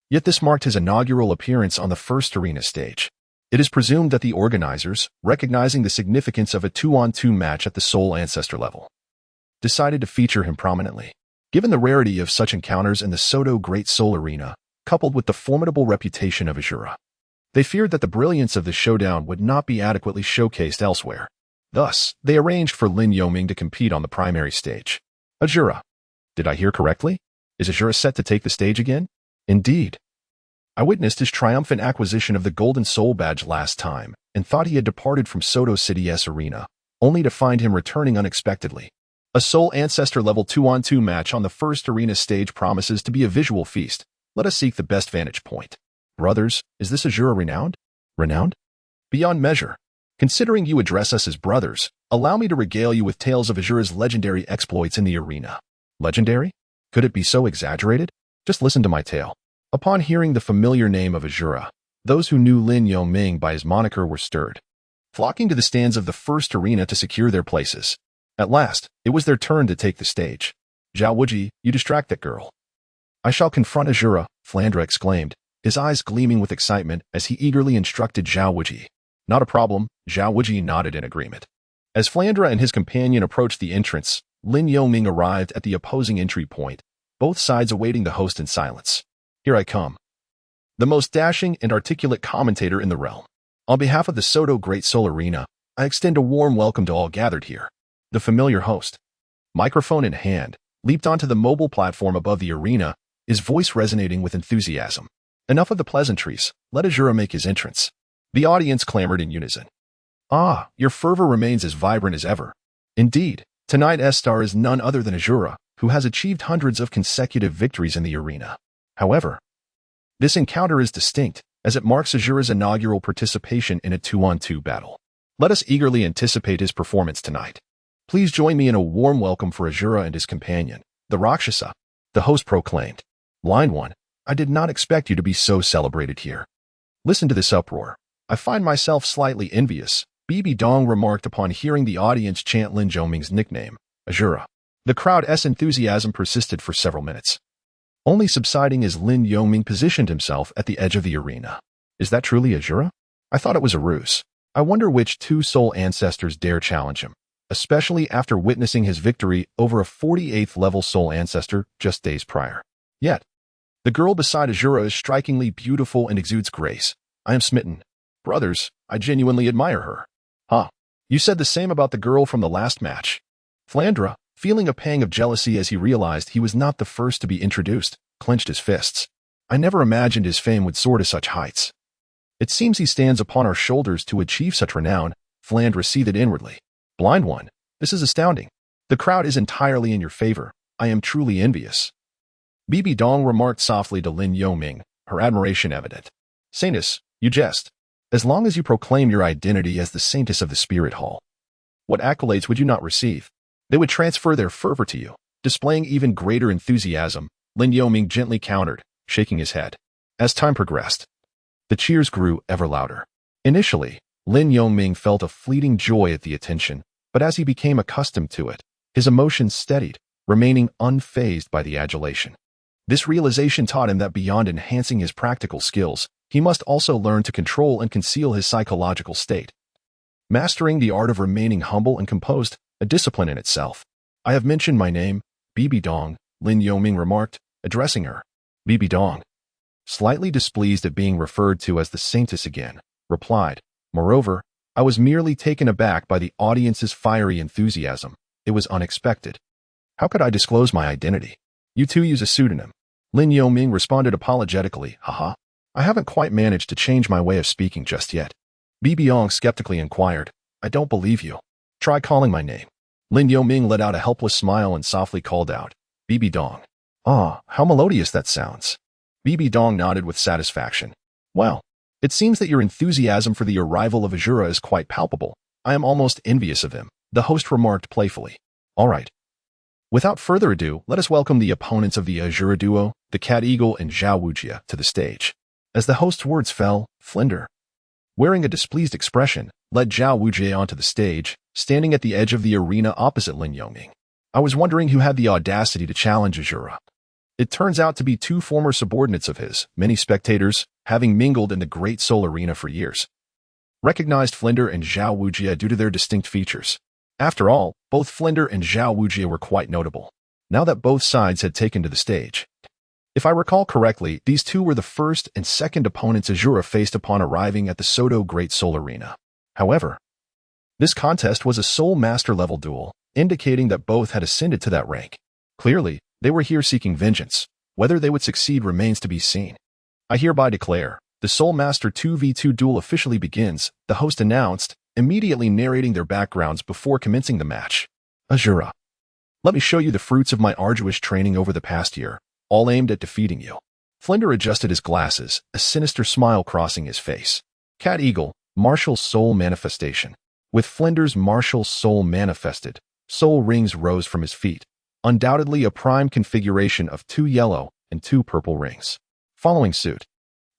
A: Yet this marked his inaugural appearance on the first arena stage. It is presumed that the organizers, recognizing the significance of a 2-on-2 match at the Soul Ancestor level, decided to feature him prominently. Given the rarity of such encounters in the Soto Great Soul Arena, coupled with the formidable reputation of Azura, they feared that the brilliance of the showdown would not be adequately showcased elsewhere. Thus, they arranged for Lin Yoming to compete on the primary stage. Azura. Did I hear correctly? Is Azura set to take the stage again? Indeed. I witnessed his triumphant acquisition of the Golden Soul Badge last time and thought he had departed from Soto City's arena, only to find him returning unexpectedly. A Soul Ancestor Level 2-on-2 match on the first arena stage promises to be a visual feast. Let us seek the best vantage point. Brothers, is this Azura renowned? Renowned? Beyond measure. Considering you address us as brothers, allow me to regale you with tales of Azura's legendary exploits in the arena. Legendary? Could it be so exaggerated? Just listen to my tale. Upon hearing the familiar name of Azura, those who knew Lin Yoming by his moniker were stirred, flocking to the stands of the first arena to secure their places. At last, it was their turn to take the stage. Zhao Wuji, you distract that girl. I shall confront Azura, Flandra exclaimed, his eyes gleaming with excitement as he eagerly instructed Zhao Wuji. Not a problem, Zhao Wuji nodded in agreement. As Flandra and his companion approached the entrance, Lin Yoming arrived at the opposing entry point, both sides awaiting the host in silence. Here I come. The most dashing and articulate commentator in the realm. On behalf of the Soto Great Soul Arena, I extend a warm welcome to all gathered here. The familiar host, microphone in hand, leaped onto the mobile platform above the arena, his voice resonating with enthusiasm. Enough of the pleasantries, let Azura make his entrance. The audience clamored in unison. Ah, your fervor remains as vibrant as ever. Indeed, tonight's star is none other than Azura, who has achieved hundreds of consecutive victories in the arena. However, this encounter is distinct, as it marks Azura's inaugural participation in a 2-on-2 battle. Let us eagerly anticipate his performance tonight. Please join me in a warm welcome for Azura and his companion, the Rakshasa, the host proclaimed. Line 1, I did not expect you to be so celebrated here. Listen to this uproar. I find myself slightly envious, BB Dong remarked upon hearing the audience chant Lin Yoming's nickname, Azura. The crowd's enthusiasm persisted for several minutes, only subsiding as Lin Yoming positioned himself at the edge of the arena. Is that truly Azura? I thought it was a ruse. I wonder which 2 soul ancestors dare challenge him, especially after witnessing his victory over a 48th level soul ancestor just days prior. Yet, The girl beside Azura is strikingly beautiful and exudes grace. I am smitten. Brothers, I genuinely admire her. Huh. You said the same about the girl from the last match. Flandra, feeling a pang of jealousy as he realized he was not the first to be introduced, clenched his fists. I never imagined his fame would soar to such heights. It seems he stands upon our shoulders to achieve such renown, Flandra seethed inwardly. Blind one, this is astounding. The crowd is entirely in your favor. I am truly envious. Bibi Dong remarked softly to Lin Yoming, her admiration evident. Saintess, you jest. As long as you proclaim your identity as the saintess of the spirit hall, what accolades would you not receive? They would transfer their fervor to you. Displaying even greater enthusiasm, Lin Yoming gently countered, shaking his head. As time progressed, the cheers grew ever louder. Initially, Lin Yoming felt a fleeting joy at the attention, but as he became accustomed to it, his emotions steadied, remaining unfazed by the adulation. This realization taught him that beyond enhancing his practical skills, he must also learn to control and conceal his psychological state. Mastering the art of remaining humble and composed, a discipline in itself. I have mentioned my name, Bibi Dong, Lin Yoming remarked, addressing her. Bibi Dong, slightly displeased at being referred to as the saintess again, replied, Moreover, I was merely taken aback by the audience's fiery enthusiasm. It was unexpected. How could I disclose my identity? You two use a pseudonym. Lin Yoming responded apologetically, haha. I haven't quite managed to change my way of speaking just yet. Bibi Dong skeptically inquired, I don't believe you. Try calling my name. Lin Yoming let out a helpless smile and softly called out, Bibi Dong. Ah, how melodious that sounds. Bibi Dong nodded with satisfaction. Well, it seems that your enthusiasm for the arrival of Azura is quite palpable. I am almost envious of him, the host remarked playfully. All right. Without further ado, let us welcome the opponents of the Azura duo, the Cat Eagle and Zhao Wujie, to the stage. As the host's words fell, Flinder, wearing a displeased expression, led Zhao Wujie onto the stage, standing at the edge of the arena opposite Lin Yoming. I was wondering who had the audacity to challenge Azura. It turns out to be two former subordinates of his, many spectators, having mingled in the Great Soul Arena for years. Recognized Flinder and Zhao Wujie due to their distinct features. After all, both Flinder and Zhao Wujie were quite notable, now that both sides had taken to the stage. If I recall correctly, these two were the first and second opponents Azura faced upon arriving at the Soto Great Soul Arena. However, this contest was a Soul Master level duel, indicating that both had ascended to that rank. Clearly, they were here seeking vengeance. Whether they would succeed remains to be seen. I hereby declare, the Soul Master 2v2 duel officially begins, the host announced, immediately narrating their backgrounds before commencing the match. Azura, let me show you the fruits of my arduous training over the past year, all aimed at defeating you. Flinder adjusted his glasses, a sinister smile crossing his face. Cat Eagle, Martial Soul Manifestation. With Flinder's Martial Soul manifested, soul rings rose from his feet, undoubtedly a prime configuration of 2 yellow and 2 purple rings. Following suit,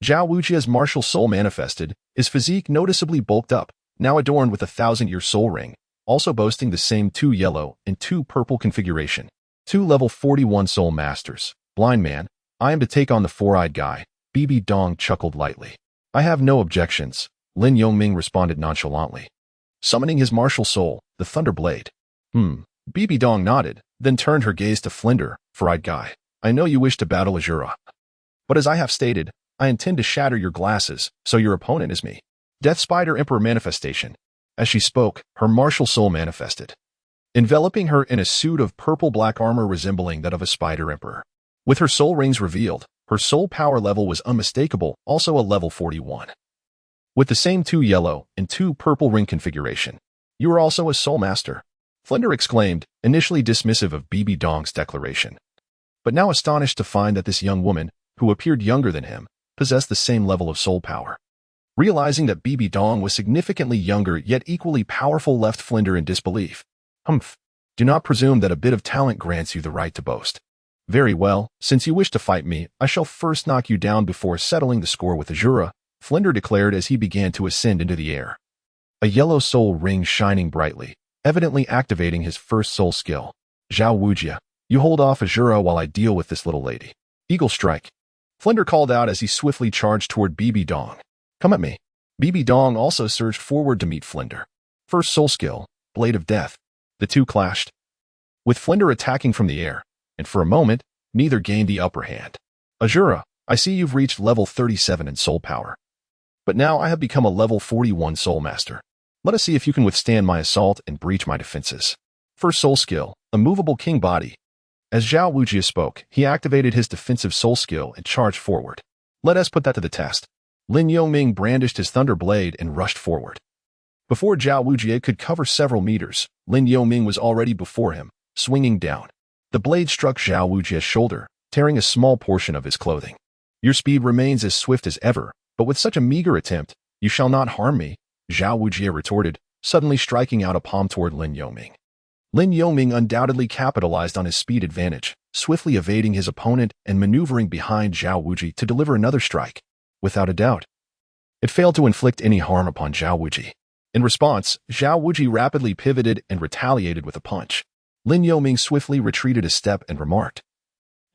A: Zhao Wujie's Martial Soul manifested, his physique noticeably bulked up, now adorned with a 1,000-year soul ring, also boasting the same 2 yellow and 2 purple configuration. 2 level 41 soul masters. Blind man, I am to take on the four-eyed guy. Bibi Dong chuckled lightly. I have no objections, Lin Yoming responded nonchalantly. Summoning his martial soul, the Thunder Blade. Bibi Dong nodded, then turned her gaze to Flinder, four-eyed guy. I know you wish to battle Azura. But as I have stated, I intend to shatter your glasses, so your opponent is me. Death Spider Emperor Manifestation. As she spoke, her martial soul manifested, enveloping her in a suit of purple-black armor resembling that of a Spider Emperor. With her soul rings revealed, her soul power level was unmistakable, also a level 41. With the same 2 yellow and 2 purple ring configuration. You are also a soul master, Flinder exclaimed, initially dismissive of Bibi Dong's declaration, but now astonished to find that this young woman, who appeared younger than him, possessed the same level of soul power. Realizing that Bibi Dong was significantly younger yet equally powerful left Flinder in disbelief. Do not presume that a bit of talent grants you the right to boast. Very well, since you wish to fight me, I shall first knock you down before settling the score with Azura, Flinder declared as he began to ascend into the air. A yellow soul ring shining brightly, evidently activating his first soul skill. Zhao Wujie, you hold off Azura while I deal with this little lady. Eagle Strike. Flinder called out as he swiftly charged toward Bibi Dong. Come at me. Bibi Dong also surged forward to meet Flinder. First soul skill, Blade of Death. The two clashed, with Flinder attacking from the air, and for a moment, neither gained the upper hand. Azura, I see you've reached level 37 in soul power. But now I have become a level 41 soul master. Let us see if you can withstand my assault and breach my defenses. First soul skill, immovable king body. As Zhao Wujie spoke, he activated his defensive soul skill and charged forward. Let us put that to the test. Lin Yongming brandished his thunder blade and rushed forward. Before Zhao Wujie could cover several meters, Lin Yongming was already before him, swinging down. The blade struck Zhao Wujie's shoulder, tearing a small portion of his clothing. Your speed remains as swift as ever, but with such a meager attempt, you shall not harm me, Zhao Wujie retorted, suddenly striking out a palm toward Lin Yongming. Lin Yongming undoubtedly capitalized on his speed advantage, swiftly evading his opponent and maneuvering behind Zhao Wujie to deliver another strike. Without a doubt, it failed to inflict any harm upon Zhao Wujie. In response, Zhao Wujie rapidly pivoted and retaliated with a punch. Lin Yongming swiftly retreated a step and remarked,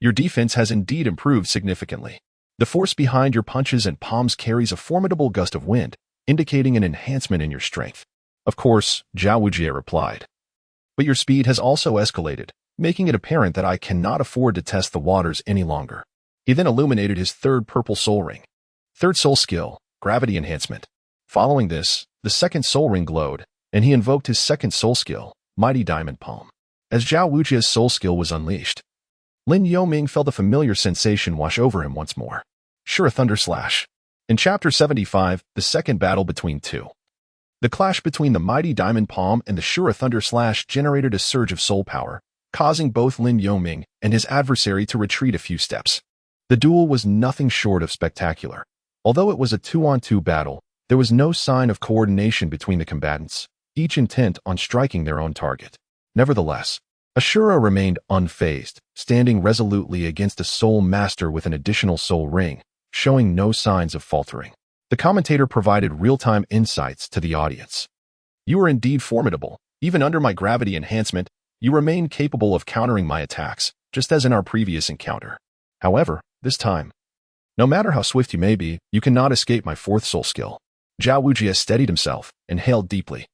A: "Your defense has indeed improved significantly. The force behind your punches and palms carries a formidable gust of wind, indicating an enhancement in your strength." "Of course," Zhao Wujie replied. "But your speed has also escalated, making it apparent that I cannot afford to test the waters any longer." He then illuminated his third purple soul ring. Third soul skill, gravity enhancement. Following this, the second soul ring glowed, and he invoked his second soul skill, mighty diamond palm. As Zhao Wujie's soul skill was unleashed, Lin Yongming felt a familiar sensation wash over him once more. Sure, a thunder slash. In Chapter 75, the second battle between two. The clash between the mighty diamond palm and the Shura thunder slash generated a surge of soul power, causing both Lin Yongming and his adversary to retreat a few steps. The duel was nothing short of spectacular. Although it was a 2-on-2 battle, there was no sign of coordination between the combatants, each intent on striking their own target. Nevertheless, Ashura remained unfazed, standing resolutely against a soul master with an additional soul ring, showing no signs of faltering. The commentator provided real-time insights to the audience. "You are indeed formidable. Even under my gravity enhancement, you remain capable of countering my attacks, just as in our previous encounter. However, this time, no matter how swift you may be, you cannot escape my fourth soul skill." Zhao Wujie steadied himself, inhaled deeply,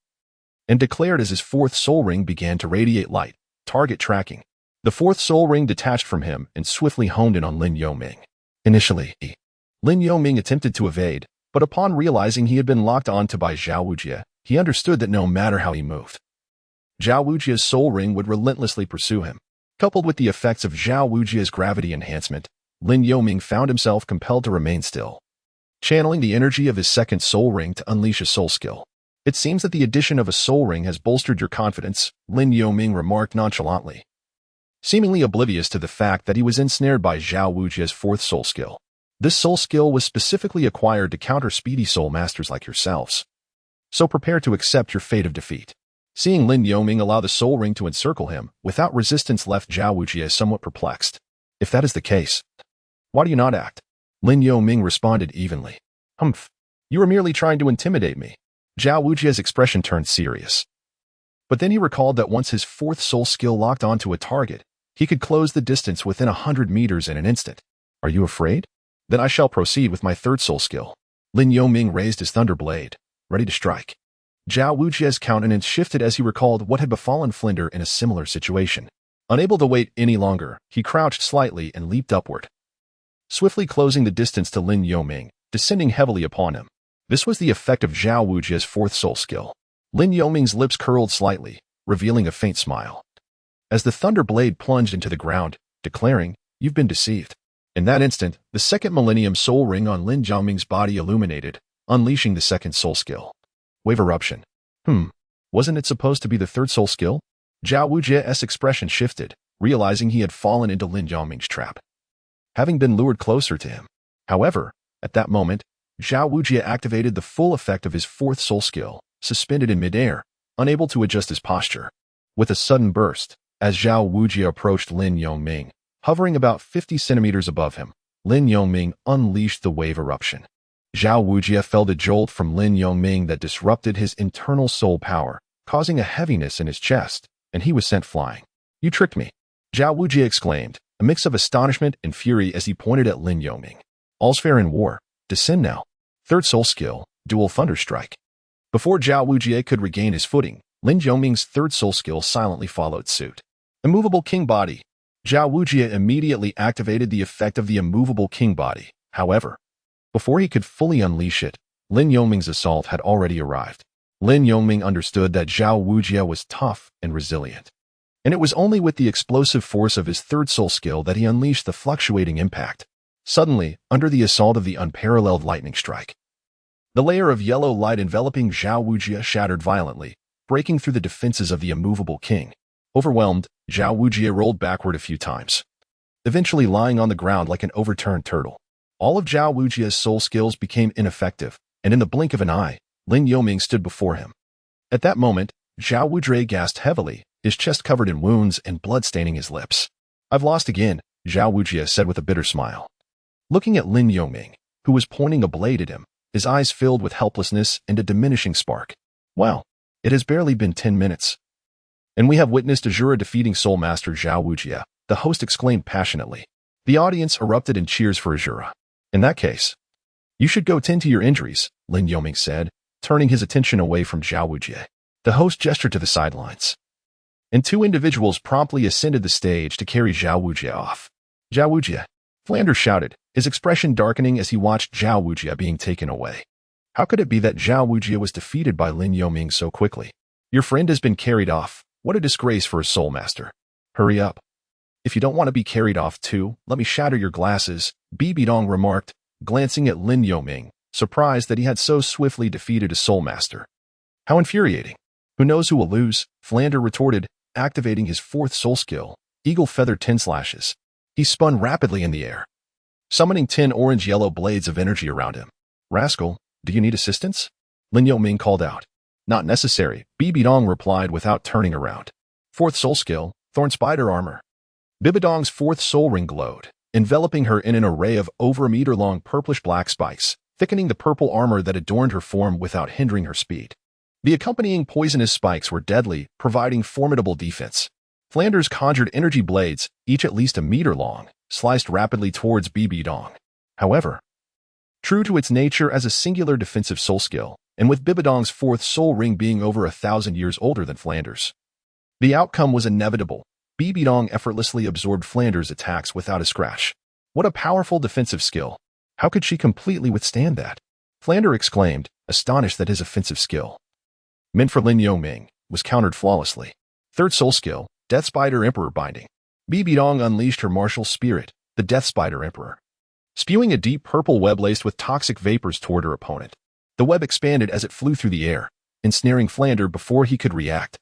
A: and declared as his fourth soul ring began to radiate light, target tracking. The fourth soul ring detached from him and swiftly honed in on Lin Yongming. Initially, Lin Yongming attempted to evade, but upon realizing he had been locked onto by Zhao Wujie, he understood that no matter how he moved, Zhao Wujie's soul ring would relentlessly pursue him. Coupled with the effects of Zhao Wujie's gravity enhancement, Lin Yongming found himself compelled to remain still, channeling the energy of his second soul ring to unleash a soul skill. "It seems that the addition of a soul ring has bolstered your confidence," Lin Yongming remarked nonchalantly, seemingly oblivious to the fact that he was ensnared by Zhao Wujie's fourth soul skill. This soul skill was specifically acquired to counter speedy soul masters like yourselves. So prepare to accept your fate of defeat. Seeing Lin Yongming allow the soul ring to encircle him without resistance left Zhao Wujie somewhat perplexed. "If that is the case, why do you not act?" Lin Yongming responded evenly. "Humph, you are merely trying to intimidate me." Zhao Wujie's expression turned serious. But then he recalled that once his fourth soul skill locked onto a target, he could close the distance within 100 meters in an instant. "Are you afraid? Then I shall proceed with my third soul skill." Lin Yongming raised his thunder blade, ready to strike. Zhao Wujie's countenance shifted as he recalled what had befallen Flinder in a similar situation. Unable to wait any longer, he crouched slightly and leaped upward, swiftly closing the distance to Lin Yongming, descending heavily upon him. This was the effect of Zhao Wujie's fourth soul skill. Lin Yongming's lips curled slightly, revealing a faint smile, as the thunder blade plunged into the ground, declaring, "You've been deceived." In that instant, the second Millennium Soul Ring on Lin Yongming's body illuminated, unleashing the second soul skill. Wave eruption. Wasn't it supposed to be the third soul skill? Zhao Wujie's expression shifted, realizing he had fallen into Lin Yongming's trap, having been lured closer to him. However, at that moment, Zhao Wujie activated the full effect of his fourth soul skill, suspended in midair, unable to adjust his posture. With a sudden burst, as Zhao Wujie approached Lin Yongming, hovering about 50 centimeters above him, Lin Yongming unleashed the wave eruption. Zhao Wujie felt a jolt from Lin Yongming that disrupted his internal soul power, causing a heaviness in his chest, and he was sent flying. "You tricked me," Zhao Wujie exclaimed, a mix of astonishment and fury as he pointed at Lin Yongming. "All's fair in war. Descend now." Third soul skill, dual thunder strike. Before Zhao Wujie could regain his footing, Lin Yongming's third soul skill silently followed suit. Immovable king body. Zhao Wujie immediately activated the effect of the immovable king body. However, before he could fully unleash it, Lin Yongming's assault had already arrived. Lin Yongming understood that Zhao Wujie was tough and resilient, and it was only with the explosive force of his third soul skill that he unleashed the fluctuating impact. Suddenly, under the assault of the unparalleled lightning strike, the layer of yellow light enveloping Zhao Wujie shattered violently, breaking through the defenses of the immovable king. Overwhelmed, Zhao Wujie rolled backward a few times, eventually lying on the ground like an overturned turtle. All of Zhao Wujie's soul skills became ineffective, and in the blink of an eye, Lin Yongming stood before him. At that moment, Zhao Wujie gasped heavily, his chest covered in wounds and blood staining his lips. "I've lost again," Zhao Wujie said with a bitter smile. Looking at Lin Yongming, who was pointing a blade at him, his eyes filled with helplessness and a diminishing spark. "Well, it has barely been 10 minutes. And we have witnessed Azura defeating Soul Master Zhao Wujie," the host exclaimed passionately. The audience erupted in cheers for Azura. "In that case, you should go tend to your injuries," Lin Yongming said, turning his attention away from Zhao Wujie. The host gestured to the sidelines, and two individuals promptly ascended the stage to carry Zhao Wujie off. "Zhao Wujie," Flanders shouted, his expression darkening as he watched Zhao Wujie being taken away. How could it be that Zhao Wujie was defeated by Lin Yongming so quickly? "Your friend has been carried off. What a disgrace for a soul master. Hurry up. If you don't want to be carried off too, let me shatter your glasses," Bibidong remarked, glancing at Lin Yongming, surprised that he had so swiftly defeated a soul master. "How infuriating. Who knows who will lose?" Flander retorted, activating his fourth soul skill, Eagle Feather 10 slashes. He spun rapidly in the air, summoning 10 orange-yellow blades of energy around him. "Rascal, do you need assistance?" Lin Yongming called out. "Not necessary," Bibidong replied without turning around. Fourth soul skill, Thorn Spider Armor. Bibidong's fourth soul ring glowed, enveloping her in an array of over a meter-long purplish-black spikes, thickening the purple armor that adorned her form without hindering her speed. The accompanying poisonous spikes were deadly, providing formidable defense. Flanders conjured energy blades, each at least a meter long, sliced rapidly towards Bibidong. However, true to its nature as a singular defensive soul skill, and with Bibidong's fourth soul ring being over 1,000 years older than Flanders, the outcome was inevitable. Bibidong effortlessly absorbed Flanders' attacks without a scratch. What a powerful defensive skill. How could she completely withstand that? Flander exclaimed, astonished that his offensive skill, meant for Lin Yongming, was countered flawlessly. Third soul skill, Death Spider Emperor Binding. Bibidong unleashed her martial spirit, the Death Spider Emperor, spewing a deep purple web laced with toxic vapors toward her opponent. The web expanded as it flew through the air, ensnaring Flander before he could react.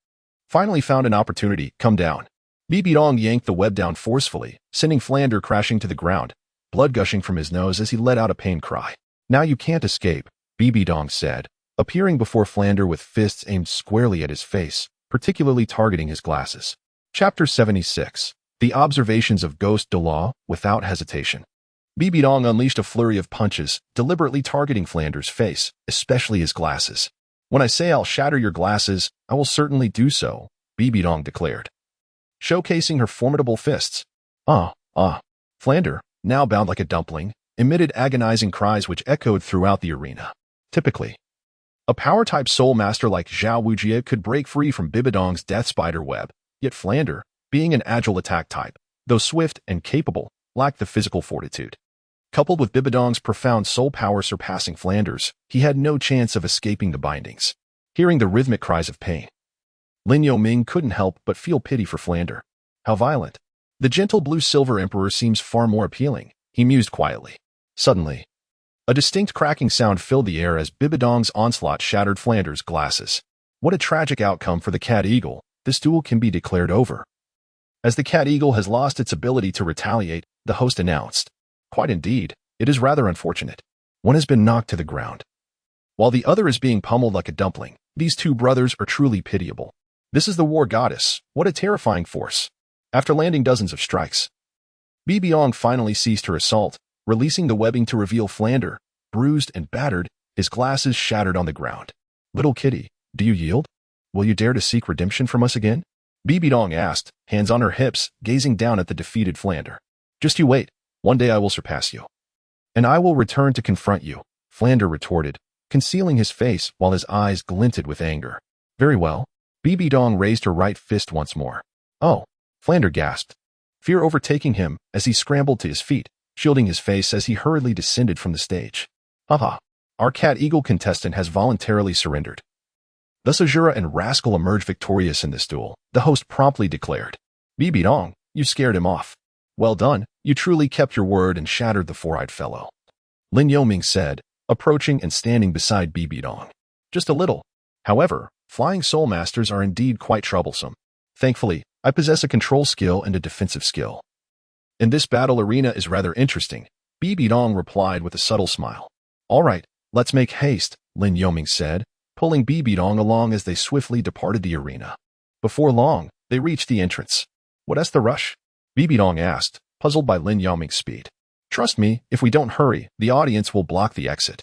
A: Finally found an opportunity, "Come down." Bibidong yanked the web down forcefully, sending Flander crashing to the ground, blood gushing from his nose as he let out a pain cry. "Now you can't escape," Bibidong said, appearing before Flander with fists aimed squarely at his face, particularly targeting his glasses. Chapter 76. The Observations of Ghost Douluo, without hesitation. Bibidong unleashed a flurry of punches, deliberately targeting Flanders' face, especially his glasses. "When I say I'll shatter your glasses, I will certainly do so," Bibidong declared, showcasing her formidable fists. Flander, now bound like a dumpling, emitted agonizing cries which echoed throughout the arena. Typically, a power-type soul master like Zhao Wujie could break free from Bibidong's death spider web, yet Flander, being an agile attack type, though swift and capable, lacked the physical fortitude. Coupled with Bibidong's profound soul power surpassing Flanders, he had no chance of escaping the bindings. Hearing the rhythmic cries of pain, Lin Yongming couldn't help but feel pity for Flander. How violent. The gentle blue-silver emperor seems far more appealing, he mused quietly. Suddenly, a distinct cracking sound filled the air as Bibidong's onslaught shattered Flanders' glasses. What a tragic outcome for the Cat Eagle. This duel can be declared over. As the Cat Eagle has lost its ability to retaliate, the host announced. Quite indeed, it is rather unfortunate. One has been knocked to the ground, while the other is being pummeled like a dumpling. These two brothers are truly pitiable. This is the war goddess. What a terrifying force. After landing dozens of strikes, Bibidong finally ceased her assault, releasing the webbing to reveal Flander, bruised and battered, his glasses shattered on the ground. "Little kitty, do you yield? Will you dare to seek redemption from us again?" Bibidong asked, hands on her hips, gazing down at the defeated Flander. "Just you wait. One day I will surpass you. And I will return to confront you," Flander retorted, concealing his face while his eyes glinted with anger. "Very well." Bibidong raised her right fist once more. "Oh," Flander gasped, fear overtaking him as he scrambled to his feet, shielding his face as he hurriedly descended from the stage. Haha, our cat eagle contestant has voluntarily surrendered. Thus Azura and Rascal emerged victorious in this duel, the host promptly declared. Bibidong, you scared him off. Well done, you truly kept your word and shattered the four-eyed fellow. Lin Yoming said, approaching and standing beside Bibidong. Just a little. However, flying soul masters are indeed quite troublesome. Thankfully, I possess a control skill and a defensive skill. In this battle arena is rather interesting, Bibidong replied with a subtle smile. All right, let's make haste, Lin Yoming said, pulling Bibidong along as they swiftly departed the arena. Before long, they reached the entrance. What's the rush? Bibidong asked, puzzled by Lin Yoming's speed. Trust me, if we don't hurry, the audience will block the exit.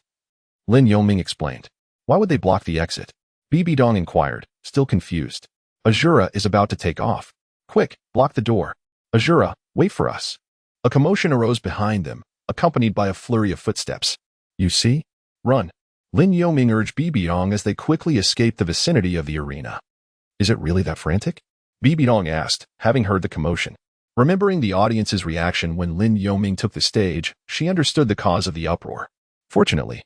A: Lin Yoming explained. Why would they block the exit? Bibidong inquired, still confused. Azura is about to take off. Quick, block the door. Azura, wait for us. A commotion arose behind them, accompanied by a flurry of footsteps. You see? Run. Lin Yoming urged Bibidong as they quickly escaped the vicinity of the arena. Is it really that frantic? Bibidong asked, having heard the commotion. Remembering the audience's reaction when Lin Yoming took the stage, she understood the cause of the uproar. Fortunately,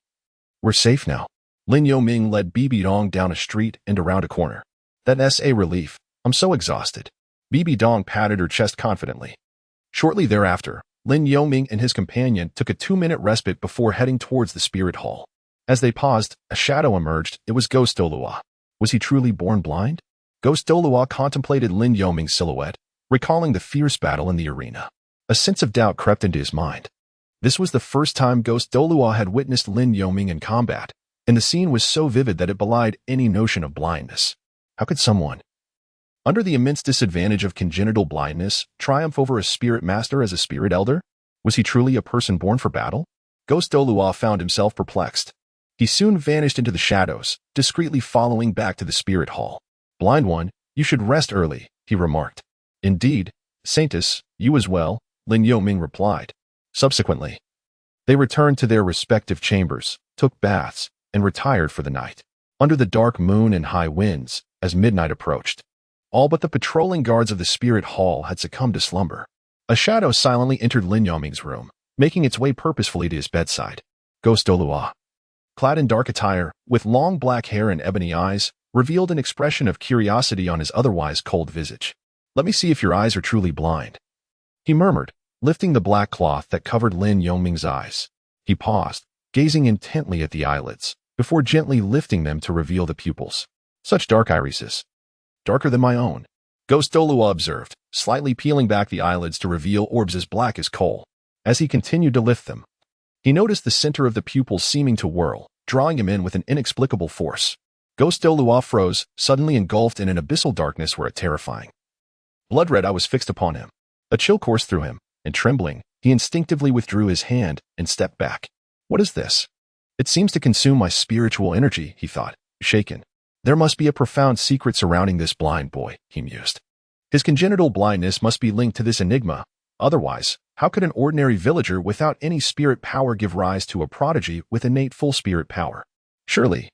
A: we're safe now. Lin Yoming led Bibidong down a street and around a corner. That's a relief. I'm so exhausted. Bibidong patted her chest confidently. Shortly thereafter, Lin Yoming and his companion took a 2-minute respite before heading towards the spirit hall. As they paused, a shadow emerged. It was Ghost Douluo. Was he truly born blind? Ghost Douluo contemplated Lin Yoming's silhouette, recalling the fierce battle in the arena. A sense of doubt crept into his mind. This was the first time Ghost Douluo had witnessed Lin Yoming in combat, and the scene was so vivid that it belied any notion of blindness. How could someone, under the immense disadvantage of congenital blindness, triumph over a spirit master as a spirit elder? Was he truly a person born for battle? Ghost Douluo found himself perplexed. He soon vanished into the shadows, discreetly following back to the spirit hall. Blind one, you should rest early, he remarked. Indeed, Saintess, you as well, Lin Yoming replied. Subsequently, they returned to their respective chambers, took baths, and retired for the night. Under the dark moon and high winds, as midnight approached, all but the patrolling guards of the spirit hall had succumbed to slumber. A shadow silently entered Lin Yoming's room, making its way purposefully to his bedside. Ghost Douluo, clad in dark attire, with long black hair and ebony eyes, revealed an expression of curiosity on his otherwise cold visage. Let me see if your eyes are truly blind, he murmured, lifting the black cloth that covered Lin Yoming's eyes. He paused, gazing intently at the eyelids, before gently lifting them to reveal the pupils. Such dark irises. Darker than my own, Ghost Douluo observed, slightly peeling back the eyelids to reveal orbs as black as coal. As he continued to lift them, he noticed the center of the pupils seeming to whirl, drawing him in with an inexplicable force. Ghost Douluo froze, suddenly engulfed in an abyssal darkness where it terrifying. Blood-red eye was fixed upon him. A chill coursed through him, and trembling, he instinctively withdrew his hand and stepped back. What is this? It seems to consume my spiritual energy, he thought, shaken. There must be a profound secret surrounding this blind boy, he mused. His congenital blindness must be linked to this enigma. Otherwise, how could an ordinary villager without any spirit power give rise to a prodigy with innate full spirit power? Surely,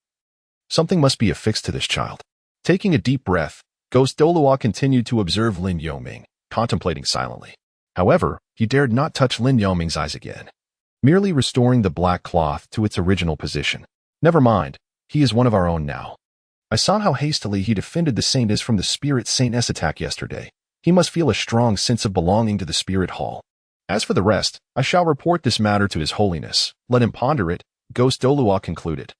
A: something must be affixed to this child. Taking a deep breath, Ghost Douluo continued to observe Lin Yoming, contemplating silently. However, he dared not touch Lin Yoming's eyes again, merely restoring the black cloth to its original position. Never mind, he is one of our own now. I saw how hastily he defended the Saintess from the Spirit Saintess attack yesterday. He must feel a strong sense of belonging to the Spirit Hall. As for the rest, I shall report this matter to His Holiness. Let him ponder it, Ghost Douluo concluded.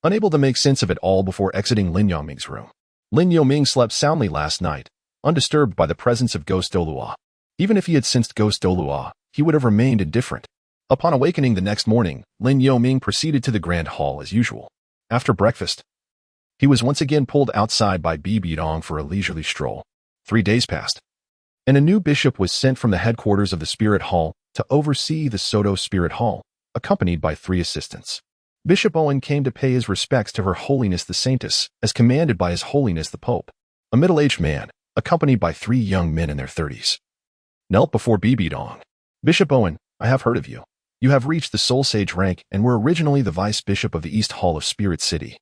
A: Unable to make sense of it all before exiting Lin Yoming's room, Lin Yoming slept soundly last night, undisturbed by the presence of Ghost Douluo. Even if he had sensed Ghost Douluo, he would have remained indifferent. Upon awakening the next morning, Lin Yoming proceeded to the Grand Hall as usual. After breakfast, he was once again pulled outside by Bibidong for a leisurely stroll. 3 days passed, and a new bishop was sent from the headquarters of the Spirit Hall to oversee the Soto Spirit Hall, accompanied by 3 assistants. Bishop Owen came to pay his respects to Her Holiness the Saintess, as commanded by His Holiness the Pope, a middle-aged man, accompanied by 3 young men in their 30s. Knelt before Bibidong. Bishop Owen, I have heard of you. You have reached the Soul Sage rank and were originally the Vice Bishop of the East Hall of Spirit City,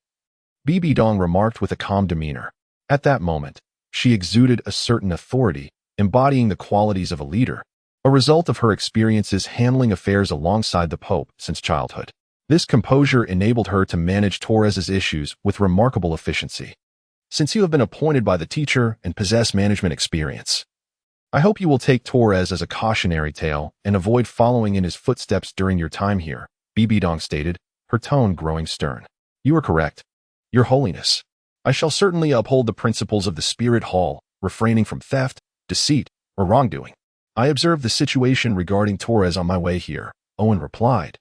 A: Bibidong remarked with a calm demeanor. At that moment, she exuded a certain authority, embodying the qualities of a leader, a result of her experiences handling affairs alongside the Pope since childhood. This composure enabled her to manage Torres's issues with remarkable efficiency. Since you have been appointed by the teacher and possess management experience, I hope you will take Torres as a cautionary tale and avoid following in his footsteps during your time here, Bibi Dong stated, her tone growing stern. You are correct, Your Holiness. I shall certainly uphold the principles of the Spirit Hall, refraining from theft, deceit, or wrongdoing. I observed the situation regarding Torres on my way here, Owen replied,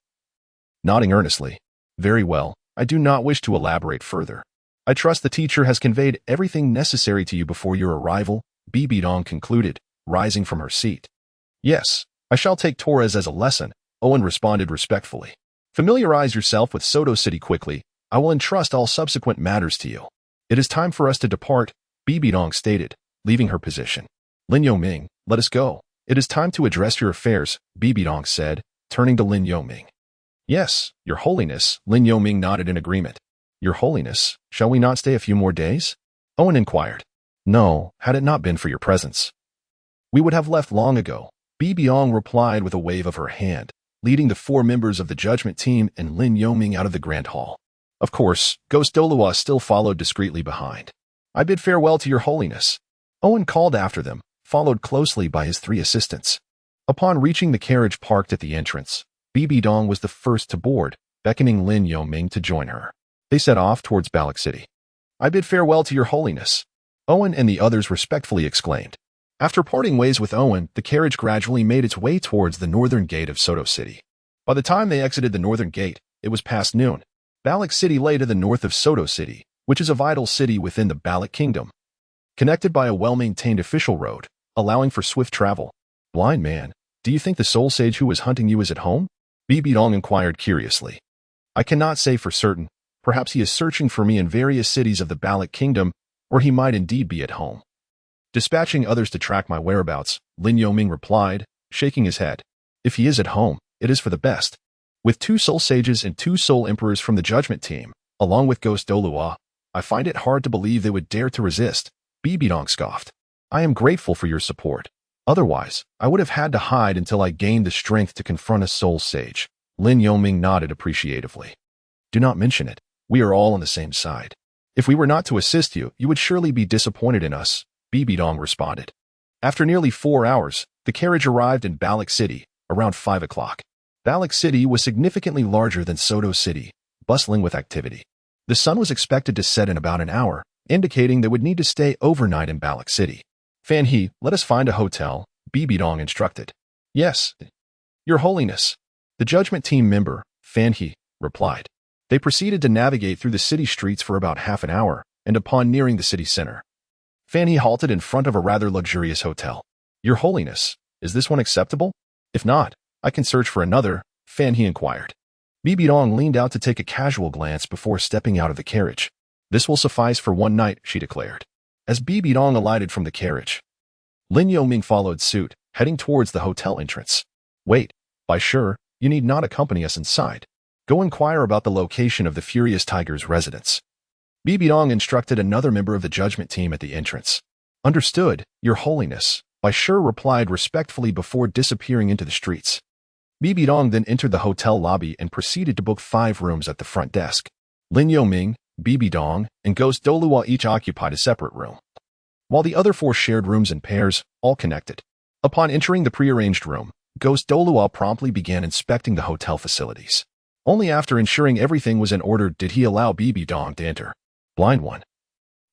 A: nodding earnestly. Very well, I do not wish to elaborate further. I trust the teacher has conveyed everything necessary to you before your arrival, Bibi Dong concluded, rising from her seat. Yes, I shall take Torres as a lesson, Owen responded respectfully. Familiarize yourself with Soto City quickly. I will entrust all subsequent matters to you. It is time for us to depart, Bibi Dong stated, leaving her position. Lin Yoming, let us go. It is time to address your affairs, Bibi Dong said, turning to Lin Yoming. Yes, Your Holiness, Lin Yoming nodded in agreement. Your Holiness, shall we not stay a few more days? Owen inquired. No, had it not been for your presence. We would have left long ago, Bibi Dong replied with a wave of her hand, leading the 4 members of the judgment team and Lin Yoming out of the Grand Hall. Of course, Ghost Douluo still followed discreetly behind. I bid farewell to Your Holiness. Owen called after them, followed closely by his 3 assistants. Upon reaching the carriage parked at the entrance, Bibi Dong was the first to board, beckoning Lin Yoming to join her. They set off towards Balak City. I bid farewell to Your Holiness, Owen and the others respectfully exclaimed. After parting ways with Owen, the carriage gradually made its way towards the northern gate of Soto City. By the time they exited the northern gate, it was past noon. Balak City lay to the north of Soto City, which is a vital city within the Balak Kingdom, connected by a well-maintained official road, allowing for swift travel. Blind man, do you think the soul sage who was hunting you is at home? Bibi Dong inquired curiously. I cannot say for certain. Perhaps he is searching for me in various cities of the Balak Kingdom, or he might indeed be at home. Dispatching others to track my whereabouts, Lin Yoming replied, shaking his head. If he is at home, it is for the best. With 2 soul sages and 2 soul emperors from the judgment team, along with Ghost Douluo, I find it hard to believe they would dare to resist, Bibi Dong scoffed. I am grateful for your support. Otherwise, I would have had to hide until I gained the strength to confront a soul sage. Lin Yoming nodded appreciatively. Do not mention it. We are all on the same side. If we were not to assist you, you would surely be disappointed in us, Bibi Dong responded. After nearly 4 hours, the carriage arrived in Balak City, around 5 o'clock. Balak City was significantly larger than Soto City, bustling with activity. The sun was expected to set in about an hour, indicating they would need to stay overnight in Balak City. Fan He, let us find a hotel, Bibi Dong instructed. Yes, Your Holiness. The judgment team member, Fan He, replied. They proceeded to navigate through the city streets for about half an hour, and upon nearing the city center, Fan He halted in front of a rather luxurious hotel. Your Holiness, is this one acceptable? If not, I can search for another, Fan He inquired. Bibi Dong leaned out to take a casual glance before stepping out of the carriage. This will suffice for one night, she declared. As Bibi Dong alighted from the carriage, Lin Yoming followed suit, heading towards the hotel entrance. Wait, by sure, you need not accompany us inside. Go inquire about the location of the Furious Tiger's residence. Bibi Dong instructed another member of the judgment team at the entrance. Understood, Your Holiness, Bai Shi replied respectfully before disappearing into the streets. Bibi Dong then entered the hotel lobby and proceeded to book 5 rooms at the front desk. Lin Yoming, Bibi Dong, and Ghost Douluo each occupied a separate room, while the other 4 shared rooms in pairs, all connected. Upon entering the prearranged room, Ghost Douluo promptly began inspecting the hotel facilities. Only after ensuring everything was in order did he allow Bibi Dong to enter. Blind one,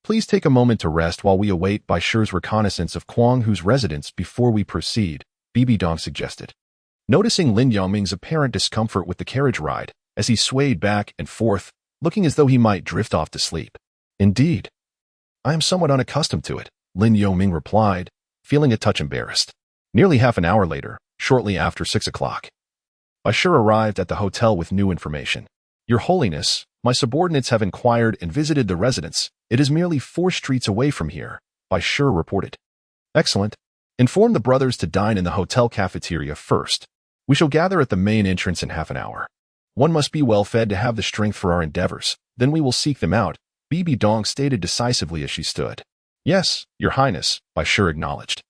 A: please take a moment to rest while we await Bai Shi's reconnaissance of Kwang Hu's residence before we proceed, Bibi Dong suggested. Noticing Lin Yoming's apparent discomfort with the carriage ride, as he swayed back and forth, looking as though he might drift off to sleep. Indeed. I am somewhat unaccustomed to it, Lin Yoming replied, feeling a touch embarrassed. Nearly half an hour later, shortly after 6 o'clock, Bai Shi arrived at the hotel with new information. Your Holiness, my subordinates have inquired and visited the residence. It is merely 4 streets away from here, Bai Shi reported. Excellent. Inform the brothers to dine in the hotel cafeteria first. We shall gather at the main entrance in half an hour. One must be well fed to have the strength for our endeavors. Then we will seek them out, Bibi Dong stated decisively as she stood. Yes, Your Highness, Bai Shi acknowledged.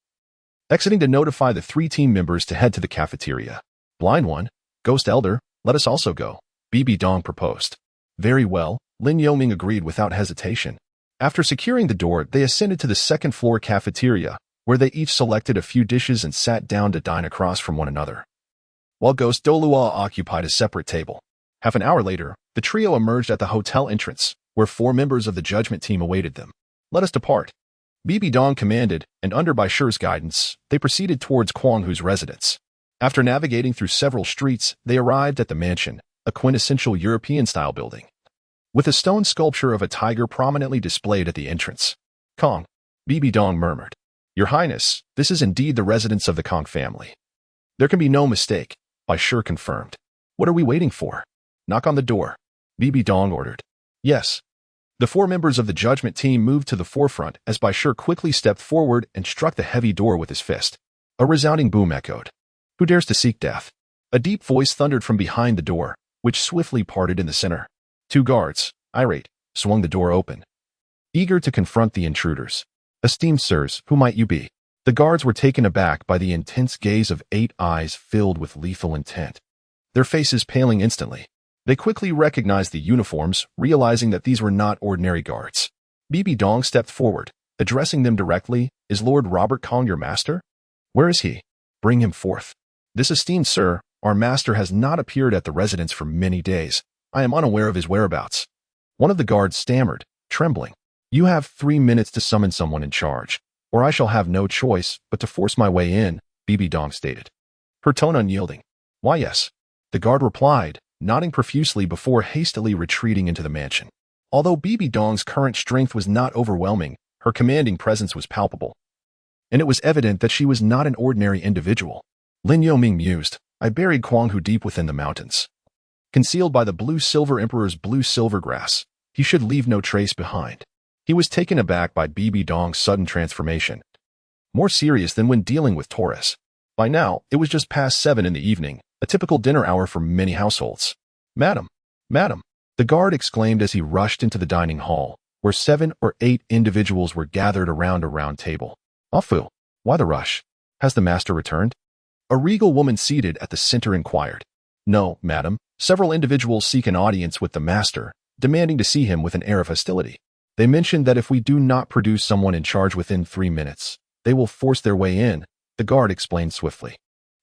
A: exiting to notify the 3 team members to head to the cafeteria. Blind one, Ghost Elder, let us also go, BB Dong proposed. Very well, Lin Yoming agreed without hesitation. After securing the door, they ascended to the second-floor cafeteria, where they each selected a few dishes and sat down to dine across from one another, while Ghost Douluo occupied a separate table. Half an hour later, the trio emerged at the hotel entrance, where 4 members of the judgment team awaited them. Let us depart, BB Dong commanded, and under Bai Shi's guidance, they proceeded towards Kwang Hu's residence. After navigating through several streets, they arrived at the mansion, a quintessential European-style building, with a stone sculpture of a tiger prominently displayed at the entrance. Kong, BB Dong murmured. Your Highness, this is indeed the residence of the Kong family. There can be no mistake, Bai Shi confirmed. What are we waiting for? Knock on the door, BB Dong ordered. Yes. The 4 members of the judgment team moved to the forefront as Bai Shi quickly stepped forward and struck the heavy door with his fist. A resounding boom echoed. Who dares to seek death? A deep voice thundered from behind the door, which swiftly parted in the center. 2 guards, irate, swung the door open, eager to confront the intruders. Esteemed sirs, who might you be? The guards were taken aback by the intense gaze of 8 eyes filled with lethal intent, their faces paling instantly. They quickly recognized the uniforms, realizing that these were not ordinary guards. BB Dong stepped forward, addressing them directly. Is Lord Robert Kong your master? Where is he? Bring him forth. This esteemed sir, our master has not appeared at the residence for many days. I am unaware of his whereabouts. One of the guards stammered, trembling. You have 3 minutes to summon someone in charge, or I shall have no choice but to force my way in, BB Dong stated, her tone unyielding. Why yes, the guard replied, nodding profusely before hastily retreating into the mansion. Although BB Dong's current strength was not overwhelming, her commanding presence was palpable, and it was evident that she was not an ordinary individual. Lin Yoming mused, I buried Kwang Hu deep within the mountains, concealed by the blue-silver emperor's blue-silver grass. He should leave no trace behind. He was taken aback by BB Dong's sudden transformation, more serious than when dealing with Taurus. By now, it was just past 7 in the evening, a typical dinner hour for many households. Madam, madam, the guard exclaimed as he rushed into the dining hall, where 7 or 8 individuals were gathered around a round table. Afu, why the rush? Has the master returned? A regal woman seated at the center inquired. No, madam, several individuals seek an audience with the master, demanding to see him with an air of hostility. They mentioned that if we do not produce someone in charge within 3 minutes, they will force their way in, the guard explained swiftly.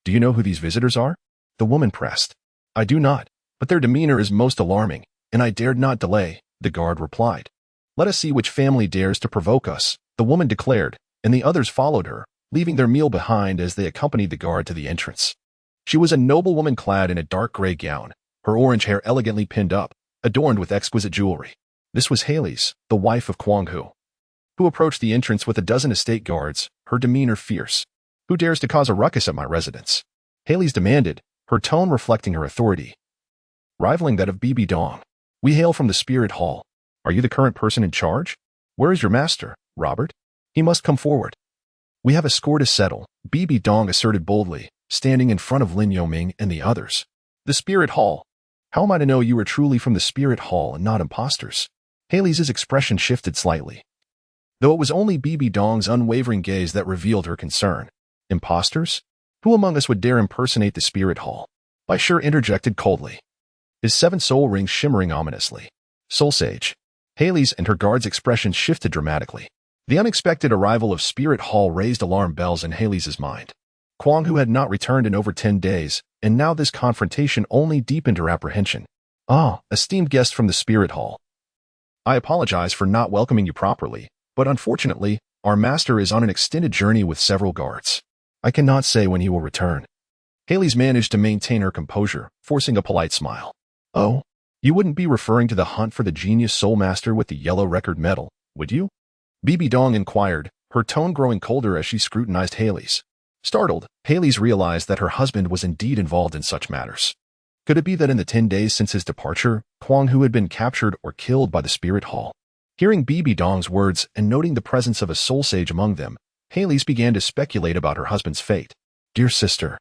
A: Do you know who these visitors are? The woman pressed. I do not, but their demeanor is most alarming, and I dared not delay, the guard replied. Let us see which family dares to provoke us, the woman declared, and the others followed her, leaving their meal behind as they accompanied the guard to the entrance. She was a noblewoman clad in a dark gray gown, her orange hair elegantly pinned up, adorned with exquisite jewelry. This was Haley's, the wife of Kwang Hu, who approached the entrance with a dozen estate guards, her demeanor fierce. Who dares to cause a ruckus at my residence? Haley's demanded, her tone reflecting her authority, rivaling that of BB Dong. We hail from the Spirit Hall. Are you the current person in charge? Where is your master, Robert? He must come forward. We have a score to settle, BB Dong asserted boldly, standing in front of Lin Yoming and the others. The Spirit Hall. How am I to know you are truly from the Spirit Hall and not imposters? Haley's expression shifted slightly, though it was only BB Dong's unwavering gaze that revealed her concern. Imposters? Who among us would dare impersonate the Spirit Hall? Bai Shi interjected coldly, his 7 soul rings shimmering ominously. Soul Sage. Haley's and her guard's expression shifted dramatically. The unexpected arrival of Spirit Hall raised alarm bells in Haley's mind. Kwang Hu had not returned in over 10 days, and now this confrontation only deepened her apprehension. Ah, esteemed guest from the Spirit Hall. I apologize for not welcoming you properly, but unfortunately, our master is on an extended journey with several guards. I cannot say when he will return. Haley's managed to maintain her composure, forcing a polite smile. Oh, you wouldn't be referring to the hunt for the genius soul master with the yellow record medal, would you? BB Dong inquired, her tone growing colder as she scrutinized Haley's. Startled, Haley's realized that her husband was indeed involved in such matters. Could it be that in the 10 days since his departure, Kwang Hu had been captured or killed by the Spirit Hall? Hearing BB Dong's words and noting the presence of a soul sage among them, Haley's began to speculate about her husband's fate. Dear sister,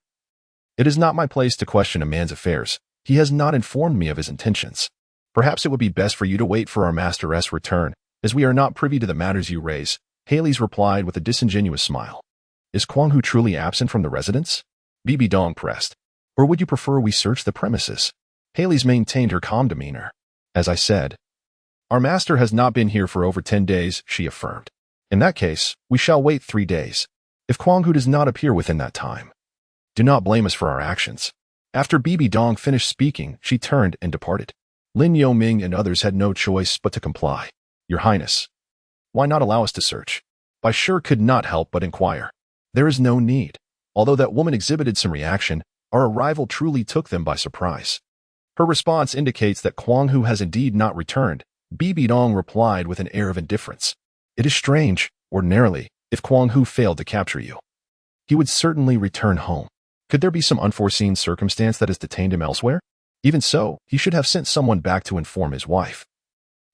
A: it is not my place to question a man's affairs. He has not informed me of his intentions. Perhaps it would be best for you to wait for our master's return, as we are not privy to the matters you raise, Haley's replied with a disingenuous smile. Is Kwang Hu truly absent from the residence? Bibi Dong pressed. Or would you prefer we search the premises? Haley's maintained her calm demeanor. As I said, our master has not been here for over 10 days, she affirmed. In that case, we shall wait 3 days. If Kwang Hu does not appear within that time, do not blame us for our actions. After Bibi Dong finished speaking, she turned and departed. Lin Yoming and others had no choice but to comply. Your Highness, why not allow us to search? Bai Shi could not help but inquire. There is no need. Although that woman exhibited some reaction, our arrival truly took them by surprise. Her response indicates that Kwang Hu has indeed not returned. Bibi Dong replied with an air of indifference. It is strange. Ordinarily, if Kwang Hu failed to capture you, he would certainly return home. Could there be some unforeseen circumstance that has detained him elsewhere? Even so, he should have sent someone back to inform his wife.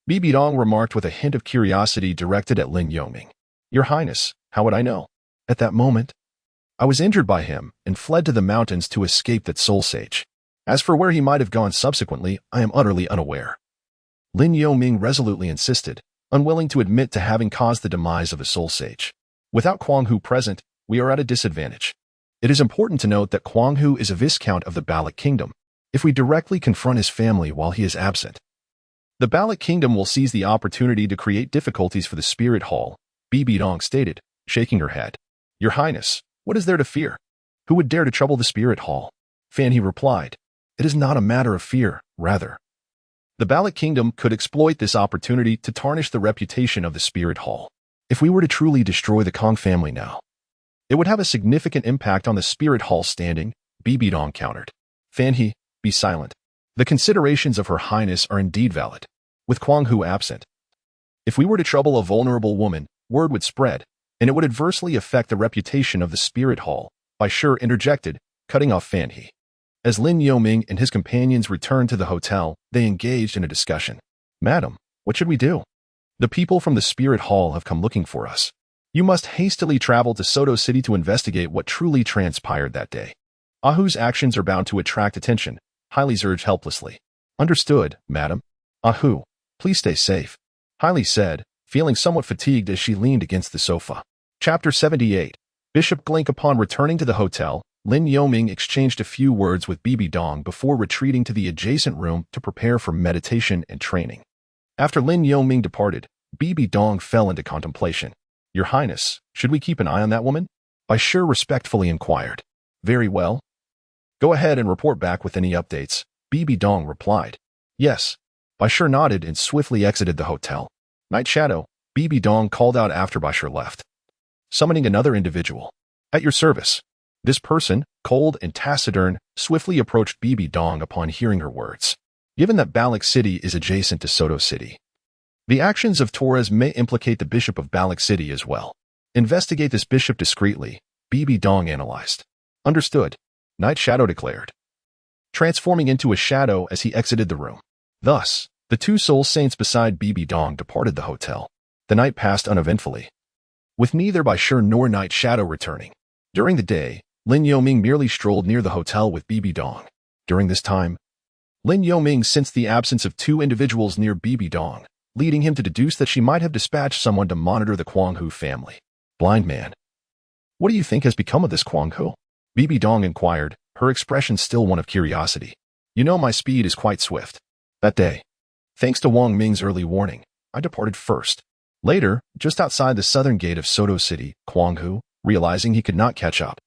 A: Bibi Dong remarked with a hint of curiosity directed at Lin Yoming. Your Highness, how would I know? At that moment, I was injured by him and fled to the mountains to escape that soul sage. As for where he might have gone subsequently, I am utterly unaware. Lin Yoming resolutely insisted, unwilling to admit to having caused the demise of a soul sage. Without Kwang Hu present, we are at a disadvantage. It is important to note that Kwang Hu is a viscount of the Baloch Kingdom. If we directly confront his family while he is absent, the Baloch Kingdom will seize the opportunity to create difficulties for the Spirit Hall, Bibi Dong stated, shaking her head. Your Highness, what is there to fear? Who would dare to trouble the Spirit Hall? Fan He replied. It is not a matter of fear, rather. The Baloch Kingdom could exploit this opportunity to tarnish the reputation of the Spirit Hall. If we were to truly destroy the Kong family now, it would have a significant impact on the Spirit Hall standing, Bibi Dong countered. Fan He, be silent. The considerations of Her Highness are indeed valid. With Kwang Hu absent, if we were to trouble a vulnerable woman, word would spread, and it would adversely affect the reputation of the Spirit Hall, Bai Shi interjected, cutting off Fan He. As Lin Yoming and his companions returned to the hotel, they engaged in a discussion. Madam, what should we do? The people from the Spirit Hall have come looking for us. You must hastily travel to Soto City to investigate what truly transpired that day. Ahu's actions are bound to attract attention, Hailey urged helplessly. Understood, madam. Ahu, please stay safe, Hailey said, feeling somewhat fatigued as she leaned against the sofa. Chapter 78. Bishop Glink. Upon returning to the hotel, Lin Yoming exchanged a few words with Bibi Dong before retreating to the adjacent room to prepare for meditation and training. After Lin Yoming departed, Bibi Dong fell into contemplation. Your Highness, should we keep an eye on that woman? Bai Shi respectfully inquired. Very well. Go ahead and report back with any updates, Bibi Dong replied. Yes. Bai Shi nodded and swiftly exited the hotel. Night Shadow, Bibi Dong called out after Bai Shi left. Summoning another individual. At your service. This person, cold and taciturn, swiftly approached Bibi Dong upon hearing her words. Given that Baloch City is adjacent to Soto City, the actions of Torres may implicate the Bishop of Baloch City as well. Investigate this bishop discreetly, Bibi Dong analyzed. Understood, Night Shadow declared, transforming into a shadow as he exited the room. Thus, the two soul saints beside Bibi Dong departed the hotel. The night passed uneventfully, with neither Bai Shi nor Night Shadow returning. During the day, Lin Yoming merely strolled near the hotel with Bibi Dong. During this time, Lin Yoming sensed the absence of two individuals near Bibi Dong, leading him to deduce that she might have dispatched someone to monitor the Kwang Hu family. Blind man. What do you think has become of this Kwang Hu? Bibi Dong inquired, her expression still one of curiosity. You know my speed is quite swift. That day, thanks to Wang Ming's early warning, I departed first. Later, just outside the southern gate of Soto City, Kwang Hu, realizing he could not catch up,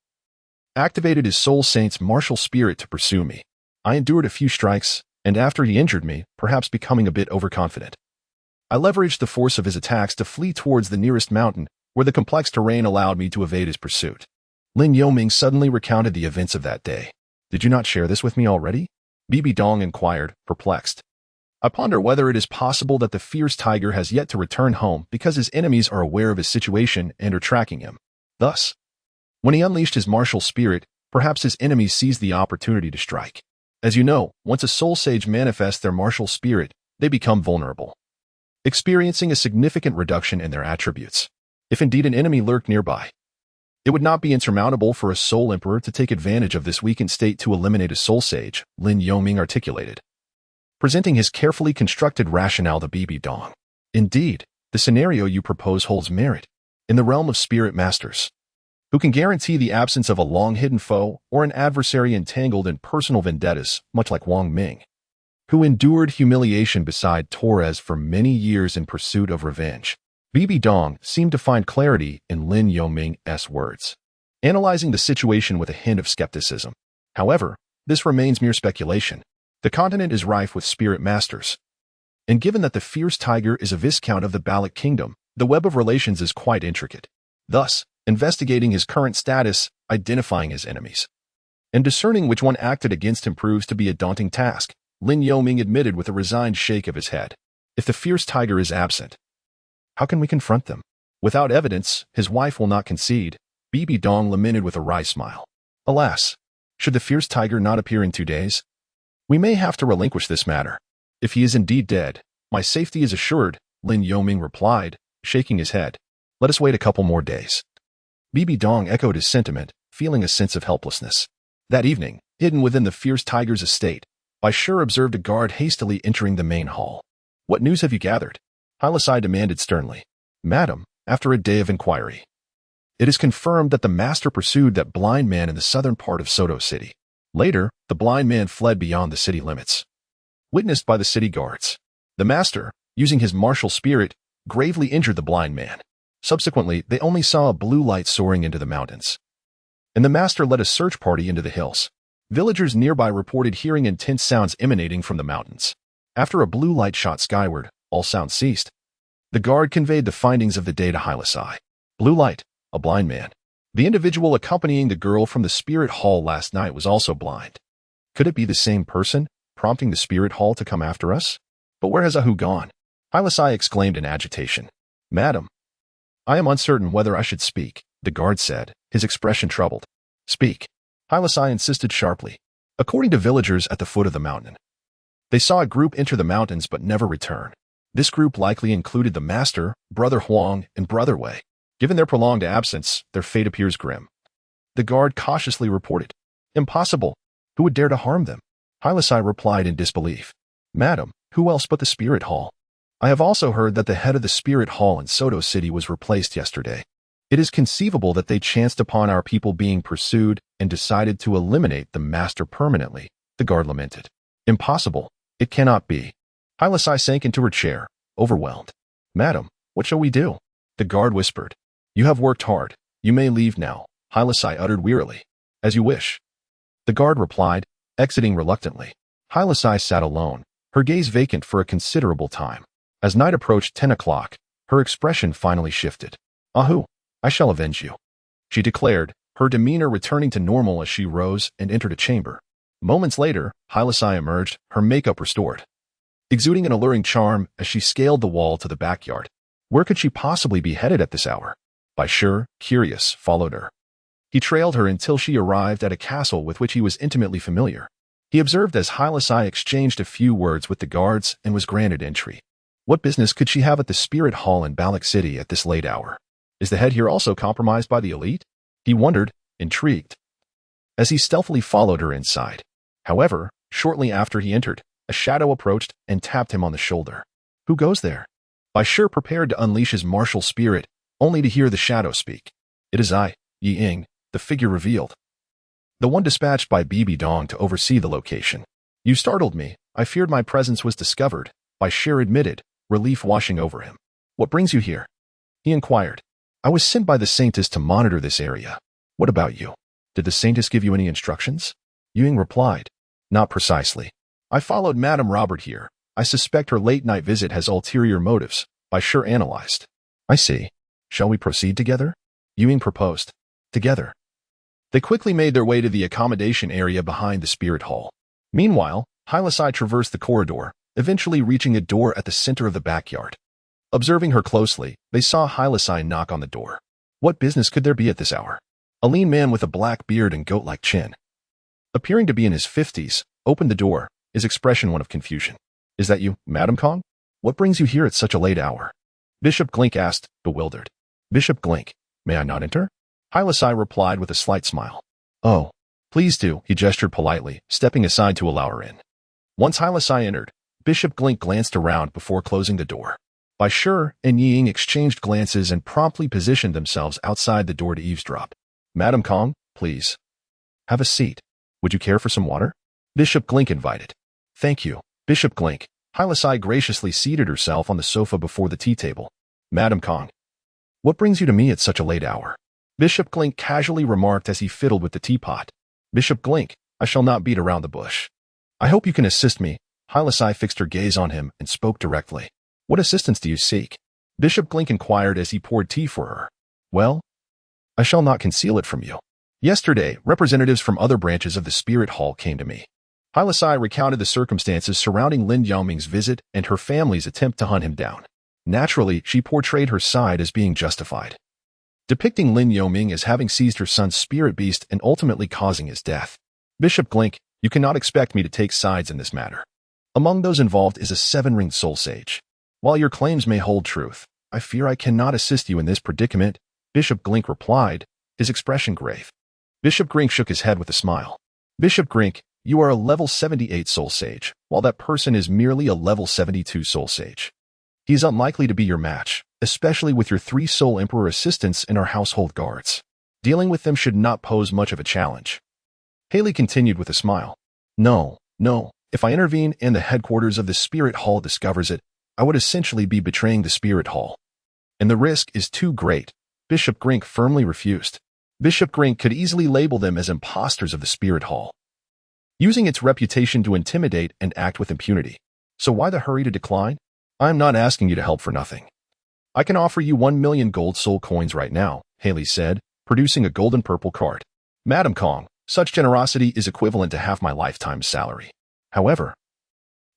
A: activated his soul saint's martial spirit to pursue me. I endured a few strikes, and after he injured me, perhaps becoming a bit overconfident, I leveraged the force of his attacks to flee towards the nearest mountain, where the complex terrain allowed me to evade his pursuit. Lin Yoming suddenly recounted the events of that day. Did you not share this with me already? Bibi Dong inquired, perplexed. I ponder whether it is possible that the fierce tiger has yet to return home because his enemies are aware of his situation and are tracking him. Thus, when he unleashed his martial spirit, perhaps his enemies seized the opportunity to strike. As you know, once a soul sage manifests their martial spirit, they become vulnerable, experiencing a significant reduction in their attributes. If indeed an enemy lurked nearby, it would not be insurmountable for a soul emperor to take advantage of this weakened state to eliminate a soul sage, Lin Yoming articulated, presenting his carefully constructed rationale to Bibi Dong. Indeed, the scenario you propose holds merit. In the realm of spirit masters, Who can guarantee the absence of a long-hidden foe or an adversary entangled in personal vendettas, much like Wang Ming, who endured humiliation beside Torres for many years in pursuit of revenge. Bibi Dong seemed to find clarity in Lin Yoming's words, analyzing the situation with a hint of skepticism. However, this remains mere speculation. The continent is rife with spirit masters, and given that the fierce tiger is a viscount of the Balik kingdom, the web of relations is quite intricate. Thus, investigating his current status, identifying his enemies, and discerning which one acted against him proves to be a daunting task, Lin Yoming admitted with a resigned shake of his head. If the fierce tiger is absent, how can we confront them? Without evidence, his wife will not concede, Bibi Dong lamented with a wry smile. Alas, should the fierce tiger not appear in 2 days? We may have to relinquish this matter. If he is indeed dead, my safety is assured, Lin Yoming replied, shaking his head. Let us wait a couple more days. Bibi Dong echoed his sentiment, feeling a sense of helplessness. That evening, hidden within the fierce tiger's estate, Bai Shi observed a guard hastily entering the main hall. What news have you gathered? Hailasai demanded sternly. Madam, after a day of inquiry, it is confirmed that the master pursued that blind man in the southern part of Soto City. Later, the blind man fled beyond the city limits. Witnessed by the city guards, the master, using his martial spirit, gravely injured the blind man. Subsequently, they only saw a blue light soaring into the mountains, and the master led a search party into the hills. Villagers nearby reported hearing intense sounds emanating from the mountains. After a blue light shot skyward, all sounds ceased. The guard conveyed the findings of the day to Hailasai. Blue light, a blind man. The individual accompanying the girl from the spirit hall last night was also blind. Could it be the same person, prompting the spirit hall to come after us? But where has Ahu gone? Hailasai exclaimed in agitation. Madam, I am uncertain whether I should speak, the guard said, his expression troubled. Speak. Hailasai insisted sharply. According to villagers at the foot of the mountain, they saw a group enter the mountains but never return. This group likely included the master, Brother Huang, and Brother Wei. Given their prolonged absence, their fate appears grim. The guard cautiously reported. Impossible. Who would dare to harm them? Hailasai replied in disbelief. Madam, who else but the spirit hall? I have also heard that the head of the spirit hall in Soto City was replaced yesterday. It is conceivable that they chanced upon our people being pursued and decided to eliminate the master permanently, the guard lamented. Impossible. It cannot be. Hailasai sank into her chair, overwhelmed. Madam, what shall we do? The guard whispered. You have worked hard. You may leave now, Hailasai uttered wearily. As you wish. The guard replied, exiting reluctantly. Hailasai sat alone, her gaze vacant for a considerable time. As night approached 10 o'clock, her expression finally shifted. Ahu, I shall avenge you, she declared, her demeanor returning to normal as she rose and entered a chamber. Moments later, Hailasai emerged, her makeup restored, exuding an alluring charm as she scaled the wall to the backyard. Where could she possibly be headed at this hour? Bai Shi, curious, followed her. He trailed her until she arrived at a castle with which he was intimately familiar. He observed as Hailasai exchanged a few words with the guards and was granted entry. What business could she have at the spirit hall in Balik City at this late hour? Is the head here also compromised by the elite? He wondered, intrigued, as he stealthily followed her inside. However, shortly after he entered, a shadow approached and tapped him on the shoulder. Who goes there? Bai Shi prepared to unleash his martial spirit, only to hear the shadow speak. It is I, Yi Ying, the figure revealed. The one dispatched by Bibi Dong to oversee the location. You startled me. I feared my presence was discovered, Bai Shi admitted, relief washing over him. What brings you here? He inquired. I was sent by the Saintess to monitor this area. What about you? Did the Saintess give you any instructions? Ying replied. Not precisely. I followed Madame Robert here. I suspect her late-night visit has ulterior motives, Bai Shi analyzed. I see. Shall we proceed together? Ying proposed. Together. They quickly made their way to the accommodation area behind the spirit hall. Meanwhile, Hailasai traversed the corridor, eventually reaching a door at the center of the backyard. Observing her closely, they saw Hailasai knock on the door. What business could there be at this hour? A lean man with a black beard and goat-like chin, appearing to be in his 50s, opened the door, his expression one of confusion. Is that you, Madam Kong? What brings you here at such a late hour? Bishop Glink asked, bewildered. Bishop Glink, may I not enter? Hailasai replied with a slight smile. Oh, please do, he gestured politely, stepping aside to allow her in. Once Hailasai entered, Bishop Glink glanced around before closing the door. Bai Shi and Ying exchanged glances and promptly positioned themselves outside the door to eavesdrop. Madam Kong, please. Have a seat. Would you care for some water? Bishop Glink invited. Thank you, Bishop Glink. Hylasai graciously seated herself on the sofa before the tea table. Madam Kong, what brings you to me at such a late hour? Bishop Glink casually remarked as he fiddled with the teapot. Bishop Glink, I shall not beat around the bush. I hope you can assist me. Hylasai fixed her gaze on him and spoke directly. What assistance do you seek? Bishop Glink inquired as he poured tea for her. Well, I shall not conceal it from you. Yesterday, representatives from other branches of the Spirit Hall came to me. Hylasai recounted the circumstances surrounding Lin Yaoming's visit and her family's attempt to hunt him down. Naturally, she portrayed her side as being justified, depicting Lin Yaoming as having seized her son's spirit beast and ultimately causing his death. Bishop Glink, you cannot expect me to take sides in this matter. Among those involved is a seven-ringed soul sage. While your claims may hold truth, I fear I cannot assist you in this predicament, Bishop Glink replied, his expression grave. Bishop Glink shook his head with a smile. Bishop Glink, you are a level 78 soul sage, while that person is merely a level 72 soul sage. He is unlikely to be your match, especially with your 3 soul emperor assistants and our household guards. Dealing with them should not pose much of a challenge. Haley continued with a smile. No. If I intervene and the headquarters of the Spirit Hall discovers it, I would essentially be betraying the Spirit Hall. And the risk is too great. Bishop Glink firmly refused. Bishop Glink could easily label them as imposters of the Spirit Hall, using its reputation to intimidate and act with impunity. So why the hurry to decline? I am not asking you to help for nothing. I can offer you 1 million gold soul coins right now, Haley said, producing a golden purple card. Madam Kong, such generosity is equivalent to half my lifetime's salary. However,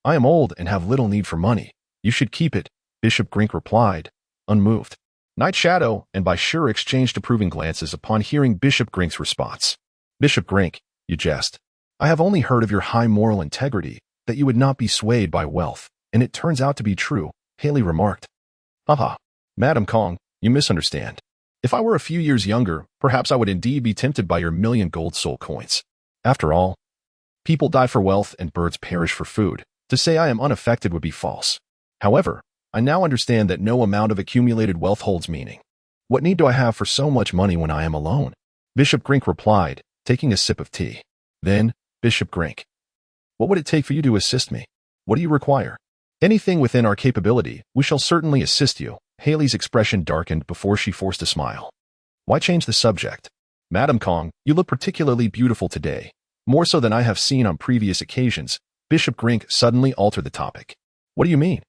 A: I am old and have little need for money. You should keep it, Bishop Glink replied, unmoved. Night Shadow and Baishur exchanged approving glances upon hearing Bishop Grink's response. Bishop Glink, you jest. I have only heard of your high moral integrity, that you would not be swayed by wealth, and it turns out to be true, Haley remarked. Haha, Madam Kong, you misunderstand. If I were a few years younger, perhaps I would indeed be tempted by your 1 million gold soul coins. After all, people die for wealth and birds perish for food. To say I am unaffected would be false. However, I now understand that no amount of accumulated wealth holds meaning. What need do I have for so much money when I am alone? Bishop Glink replied, taking a sip of tea. Then, Bishop Glink, what would it take for you to assist me? What do you require? Anything within our capability, we shall certainly assist you. Haley's expression darkened before she forced a smile. Why change the subject? Madam Kong, you look particularly beautiful today, more so than I have seen on previous occasions. Bishop Glink suddenly altered the topic. What do you mean?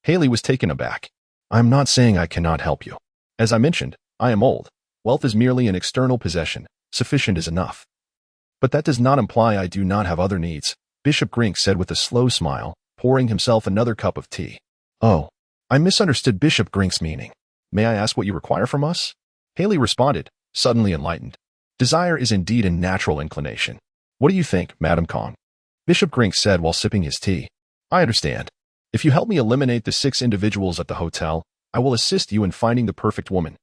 A: Haley was taken aback. I am not saying I cannot help you. As I mentioned, I am old. Wealth is merely an external possession. Sufficient is enough. But that does not imply I do not have other needs, Bishop Glink said with a slow smile, pouring himself another cup of tea. Oh, I misunderstood Bishop Grink's meaning. May I ask what you require from us? Haley responded, suddenly enlightened. Desire is indeed a natural inclination. What do you think, Madam Kong? Bishop Glink said while sipping his tea. I understand. If you help me eliminate the 6 individuals at the hotel, I will assist you in finding the perfect woman.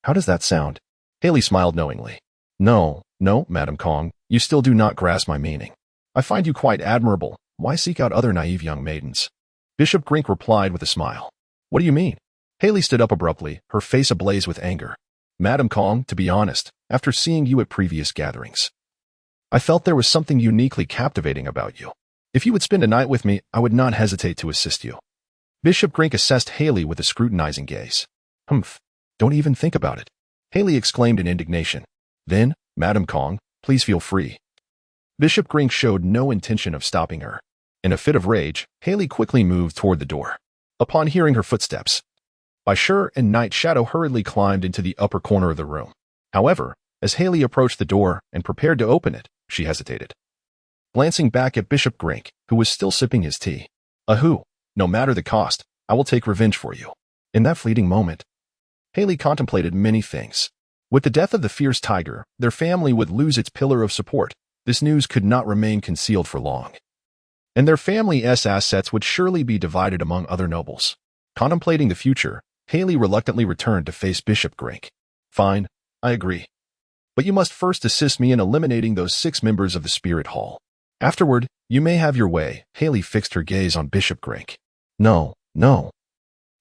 A: How does that sound? Haley smiled knowingly. No, Madam Kong, you still do not grasp my meaning. I find you quite admirable. Why seek out other naive young maidens? Bishop Glink replied with a smile. What do you mean? Haley stood up abruptly, her face ablaze with anger. Madam Kong, to be honest, after seeing you at previous gatherings, I felt there was something uniquely captivating about you. If you would spend a night with me, I would not hesitate to assist you. Bishop Glink assessed Haley with a scrutinizing gaze. Humph, don't even think about it. Haley exclaimed in indignation. Then, Madam Kong, please feel free. Bishop Glink showed no intention of stopping her. In a fit of rage, Haley quickly moved toward the door. Upon hearing her footsteps, Baishur and Night Shadow hurriedly climbed into the upper corner of the room. However, as Haley approached the door and prepared to open it, she hesitated, glancing back at Bishop Glink, who was still sipping his tea. Ahoo, no matter the cost, I will take revenge for you. In that fleeting moment, Haley contemplated many things. With the death of the fierce tiger, their family would lose its pillar of support. This news could not remain concealed for long, and their family's assets would surely be divided among other nobles. Contemplating the future, Haley reluctantly returned to face Bishop Glink. Fine, I agree. But you must first assist me in eliminating those 6 members of the Spirit Hall. Afterward, you may have your way. Haley fixed her gaze on Bishop Glink. No.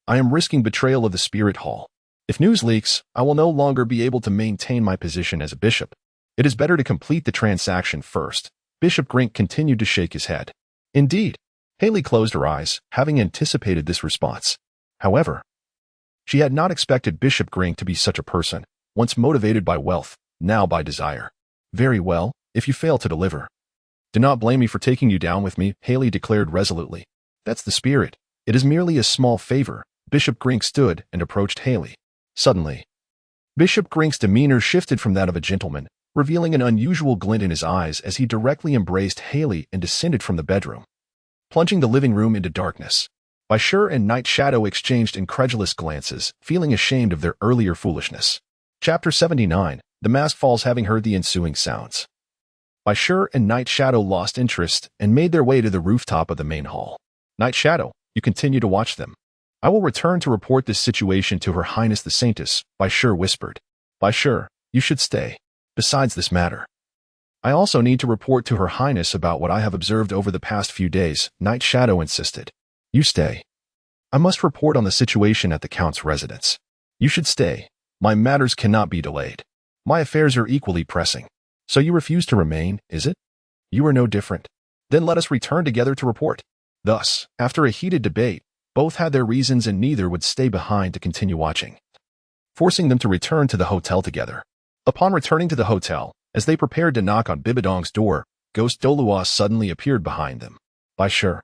A: I am risking betrayal of the Spirit Hall. If news leaks, I will no longer be able to maintain my position as a bishop. It is better to complete the transaction first. Bishop Grink continued to shake his head. Indeed, Haley closed her eyes, having anticipated this response. However, she had not expected Bishop Grink to be such a person, once motivated by wealth, now by desire. Very well, if you fail to deliver. Do not blame me for taking you down with me, Haley declared resolutely. That's the spirit. It is merely a small favor. Bishop Grink stood and approached Haley. Suddenly, Bishop Grink's demeanor shifted from that of a gentleman, revealing an unusual glint in his eyes as he directly embraced Haley and descended from the bedroom, plunging the living room into darkness. Bashir and Night Shadow exchanged incredulous glances, feeling ashamed of their earlier foolishness. Chapter 79. The mask falls. Having heard the ensuing sounds, Bashir and Night Shadow lost interest and made their way to the rooftop of the main hall. Night Shadow, you continue to watch them. I will return to report this situation to Her Highness the Saintess, Bashir whispered. Bashir, you should stay. Besides this matter, I also need to report to Her Highness about what I have observed over the past few days, Night Shadow insisted. You stay. I must report on the situation at the Count's residence. You should stay. My matters cannot be delayed. My affairs are equally pressing. So you refuse to remain, is it? You are no different. Then let us return together to report. Thus, after a heated debate, both had their reasons and neither would stay behind to continue watching, forcing them to return to the hotel together. Upon returning to the hotel, as they prepared to knock on Bibidong's door, Ghost Douluo suddenly appeared behind them. Bashir.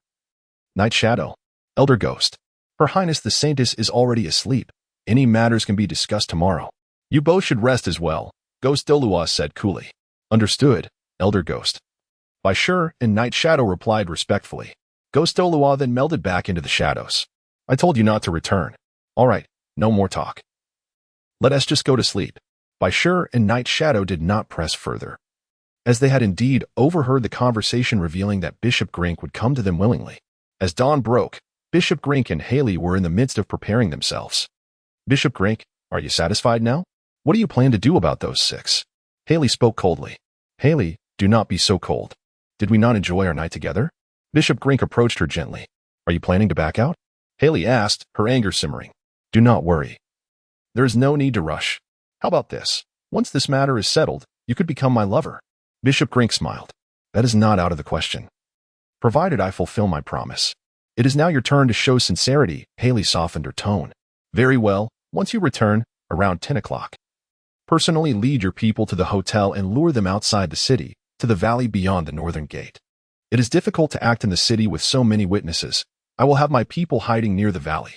A: Night Shadow. Elder Ghost. Her Highness the Saintess is already asleep. Any matters can be discussed tomorrow. You both should rest as well, Ghost Douluo said coolly. Understood, Elder Ghost. Bashir and Night Shadow replied respectfully. Ghost Douluo then melded back into the shadows. I told you not to return. All right, no more talk. Let us just go to sleep. Bashir and Night Shadow did not press further, as they had indeed overheard the conversation revealing that Bishop Grink would come to them willingly. As dawn broke, Bishop Grink and Haley were in the midst of preparing themselves. Bishop Grink, are you satisfied now? What do you plan to do about those 6? Haley spoke coldly. Haley, do not be so cold. Did we not enjoy our night together? Bishop Grink approached her gently. Are you planning to back out? Haley asked, her anger simmering. Do not worry. There is no need to rush. How about this? Once this matter is settled, you could become my lover. Bishop Grink smiled. That is not out of the question. Provided I fulfill my promise. It is now your turn to show sincerity, Haley softened her tone. Very well, once you return, around 10 o'clock. Personally lead your people to the hotel and lure them outside the city, to the valley beyond the northern gate. It is difficult to act in the city with so many witnesses. I will have my people hiding near the valley.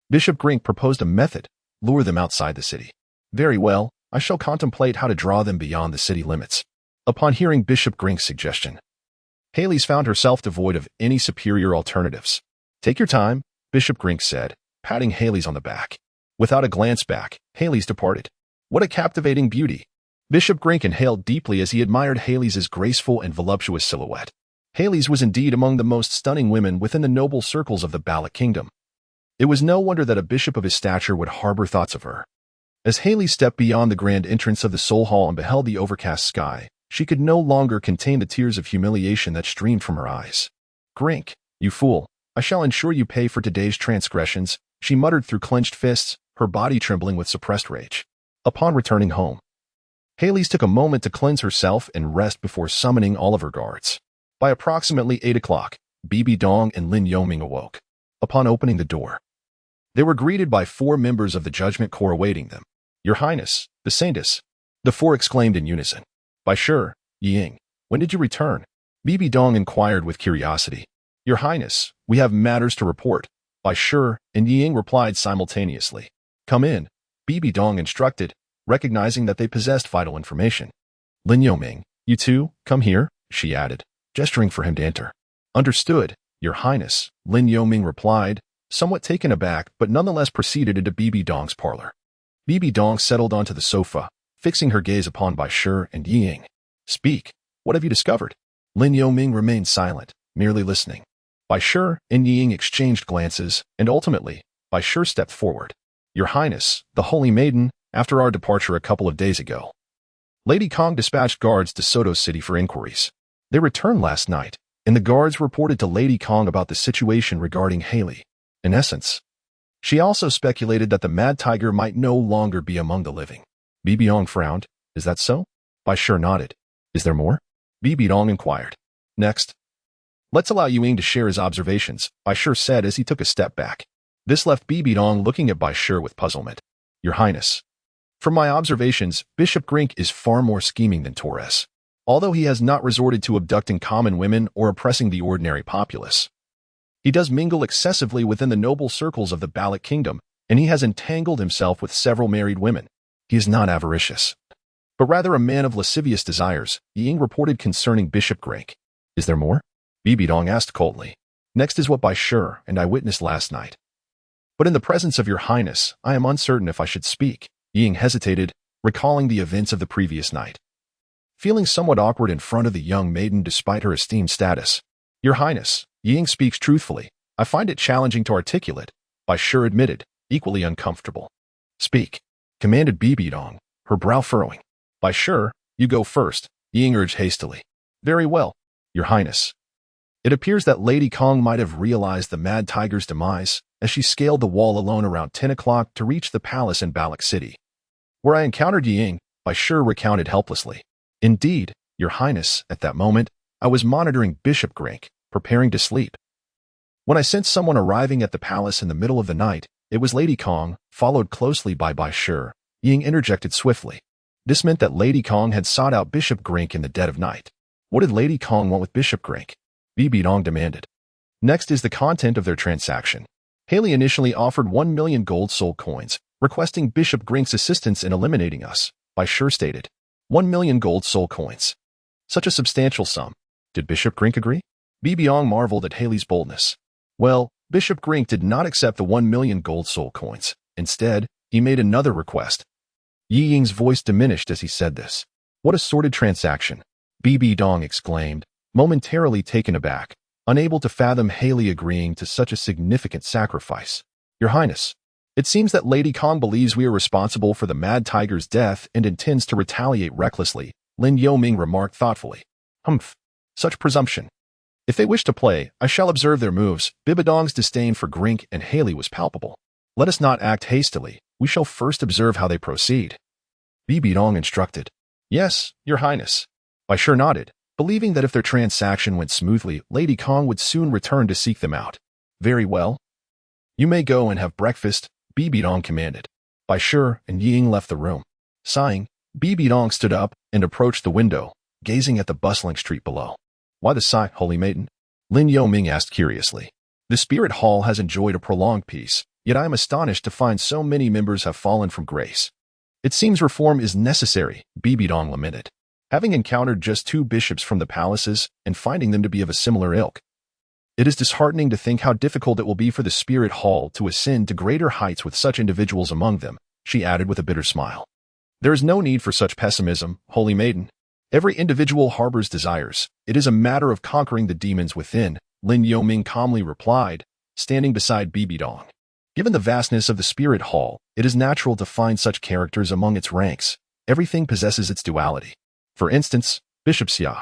A: Bishop Grink proposed a method, lure them outside the city. Very well, I shall contemplate how to draw them beyond the city limits. Upon hearing Bishop Grink's suggestion, Haley's found herself devoid of any superior alternatives. Take your time, Bishop Grink said, patting Haley's on the back. Without a glance back, Haley's departed. What a captivating beauty. Bishop Grink inhaled deeply as he admired Haley's graceful and voluptuous silhouette. Haley's was indeed among the most stunning women within the noble circles of the Bala Kingdom. It was no wonder that a bishop of his stature would harbor thoughts of her. As Haley stepped beyond the grand entrance of the Soul Hall and beheld the overcast sky, she could no longer contain the tears of humiliation that streamed from her eyes. Grink, you fool, I shall ensure you pay for today's transgressions, she muttered through clenched fists, her body trembling with suppressed rage. Upon returning home, Haley's took a moment to cleanse herself and rest before summoning all of her guards. By approximately 8 o'clock, Bibi Dong and Lin Yoming awoke. Upon opening the door, they were greeted by 4 members of the Judgment Corps awaiting them. Your Highness, the Saintess, the 4 exclaimed in unison. Bashir, Ying, when did you return? Bibi Dong inquired with curiosity. Your Highness, we have matters to report. Bashir and Ying replied simultaneously. Come in, Bibi Dong instructed, recognizing that they possessed vital information. Lin Yoming, you too, come here, she added, gesturing for him to enter. Understood, Your Highness, Lin Yoming replied, somewhat taken aback but nonetheless proceeded into Bibi Dong's parlor. Bibi Dong settled onto the sofa, fixing her gaze upon Bashir and Ying. Speak, what have you discovered? Lin Yoming remained silent, merely listening. Bashir and Ying exchanged glances, and ultimately, Bashir stepped forward. Your Highness, the Holy Maiden, after our departure a couple of days ago, Lady Kong dispatched guards to Soto City for inquiries. They returned last night, and the guards reported to Lady Kong about the situation regarding Haley. In essence, She also speculated that the mad tiger might no longer be among the living. Bibidong frowned. Is that so? Bai Shi nodded. Is there more? Bibidong inquired. Next. Let's allow Ying to share his observations, Bai Shi said as he took a step back. This left Bibidong looking at Bai Shi with puzzlement. Your Highness. From my observations, Bishop Grink is far more scheming than Torres. Although he has not resorted to abducting common women or oppressing the ordinary populace. He does mingle excessively within the noble circles of the Baloch Kingdom, and he has entangled himself with several married women. He is not avaricious, but rather a man of lascivious desires, Ying reported concerning Bishop Grink. Is there more? Bibidong asked coldly. Next is what Bai Shi and I witnessed last night. But in the presence of your Highness, I am uncertain if I should speak. Ying hesitated, recalling the events of the previous night. Feeling somewhat awkward in front of the young maiden despite her esteemed status. Your Highness, Ying speaks truthfully. I find it challenging to articulate, Bai Shi admitted, equally uncomfortable. Speak, commanded Bibidong, her brow furrowing. Bai Shi, you go first, Ying urged hastily. Very well, Your Highness. It appears that Lady Kong might have realized the mad tiger's demise as she scaled the wall alone around 10 o'clock to reach the palace in Baloch City. Where I encountered Ying, Bai Shi recounted helplessly. Indeed, Your Highness, at that moment, I was monitoring Bishop Grink, preparing to sleep. When I sensed someone arriving at the palace in the middle of the night, it was Lady Kong, followed closely by Bai Shi. Ying interjected swiftly. This meant that Lady Kong had sought out Bishop Grink in the dead of night. What did Lady Kong want with Bishop Grink? Bibidong demanded. Next is the content of their transaction. Haley initially offered 1 million gold soul coins, requesting Bishop Grink's assistance in eliminating us, Bai Shi stated. 1 million gold soul coins. Such a substantial sum. Did Bishop Grink agree? Bibidong marveled at Haley's boldness. Well, Bishop Grink did not accept the 1 million gold soul coins. Instead, he made another request. Yi Ying's voice diminished as he said this. What a sordid transaction, Bibidong exclaimed, momentarily taken aback, unable to fathom Haley agreeing to such a significant sacrifice. Your Highness, it seems that Lady Kong believes we are responsible for the mad tiger's death and intends to retaliate recklessly, Lin Yoming remarked thoughtfully. Humph, such presumption. If they wish to play, I shall observe their moves. Bibidong's disdain for Grink and Haley was palpable. Let us not act hastily. We shall first observe how they proceed. Bibidong instructed. Yes, Your Highness. Bai Shi nodded, believing that if their transaction went smoothly, Lady Kong would soon return to seek them out. Very well. You may go and have breakfast, Bibidong commanded. Bai Shi and Ying left the room. Sighing, Bibidong stood up and approached the window, gazing at the bustling street below. Why the sigh, holy maiden? Lin Yoming asked curiously. The spirit hall has enjoyed a prolonged peace, yet I am astonished to find so many members have fallen from grace. It seems reform is necessary, Bibidong lamented. Having encountered just 2 bishops from the palaces and finding them to be of a similar ilk. It is disheartening to think how difficult it will be for the spirit hall to ascend to greater heights with such individuals among them, she added with a bitter smile. There is no need for such pessimism, holy maiden. Every individual harbors desires. It is a matter of conquering the demons within, Lin Yoming calmly replied, standing beside Bibidong. Given the vastness of the spirit hall, it is natural to find such characters among its ranks. Everything possesses its duality. For instance, Bishop Xia,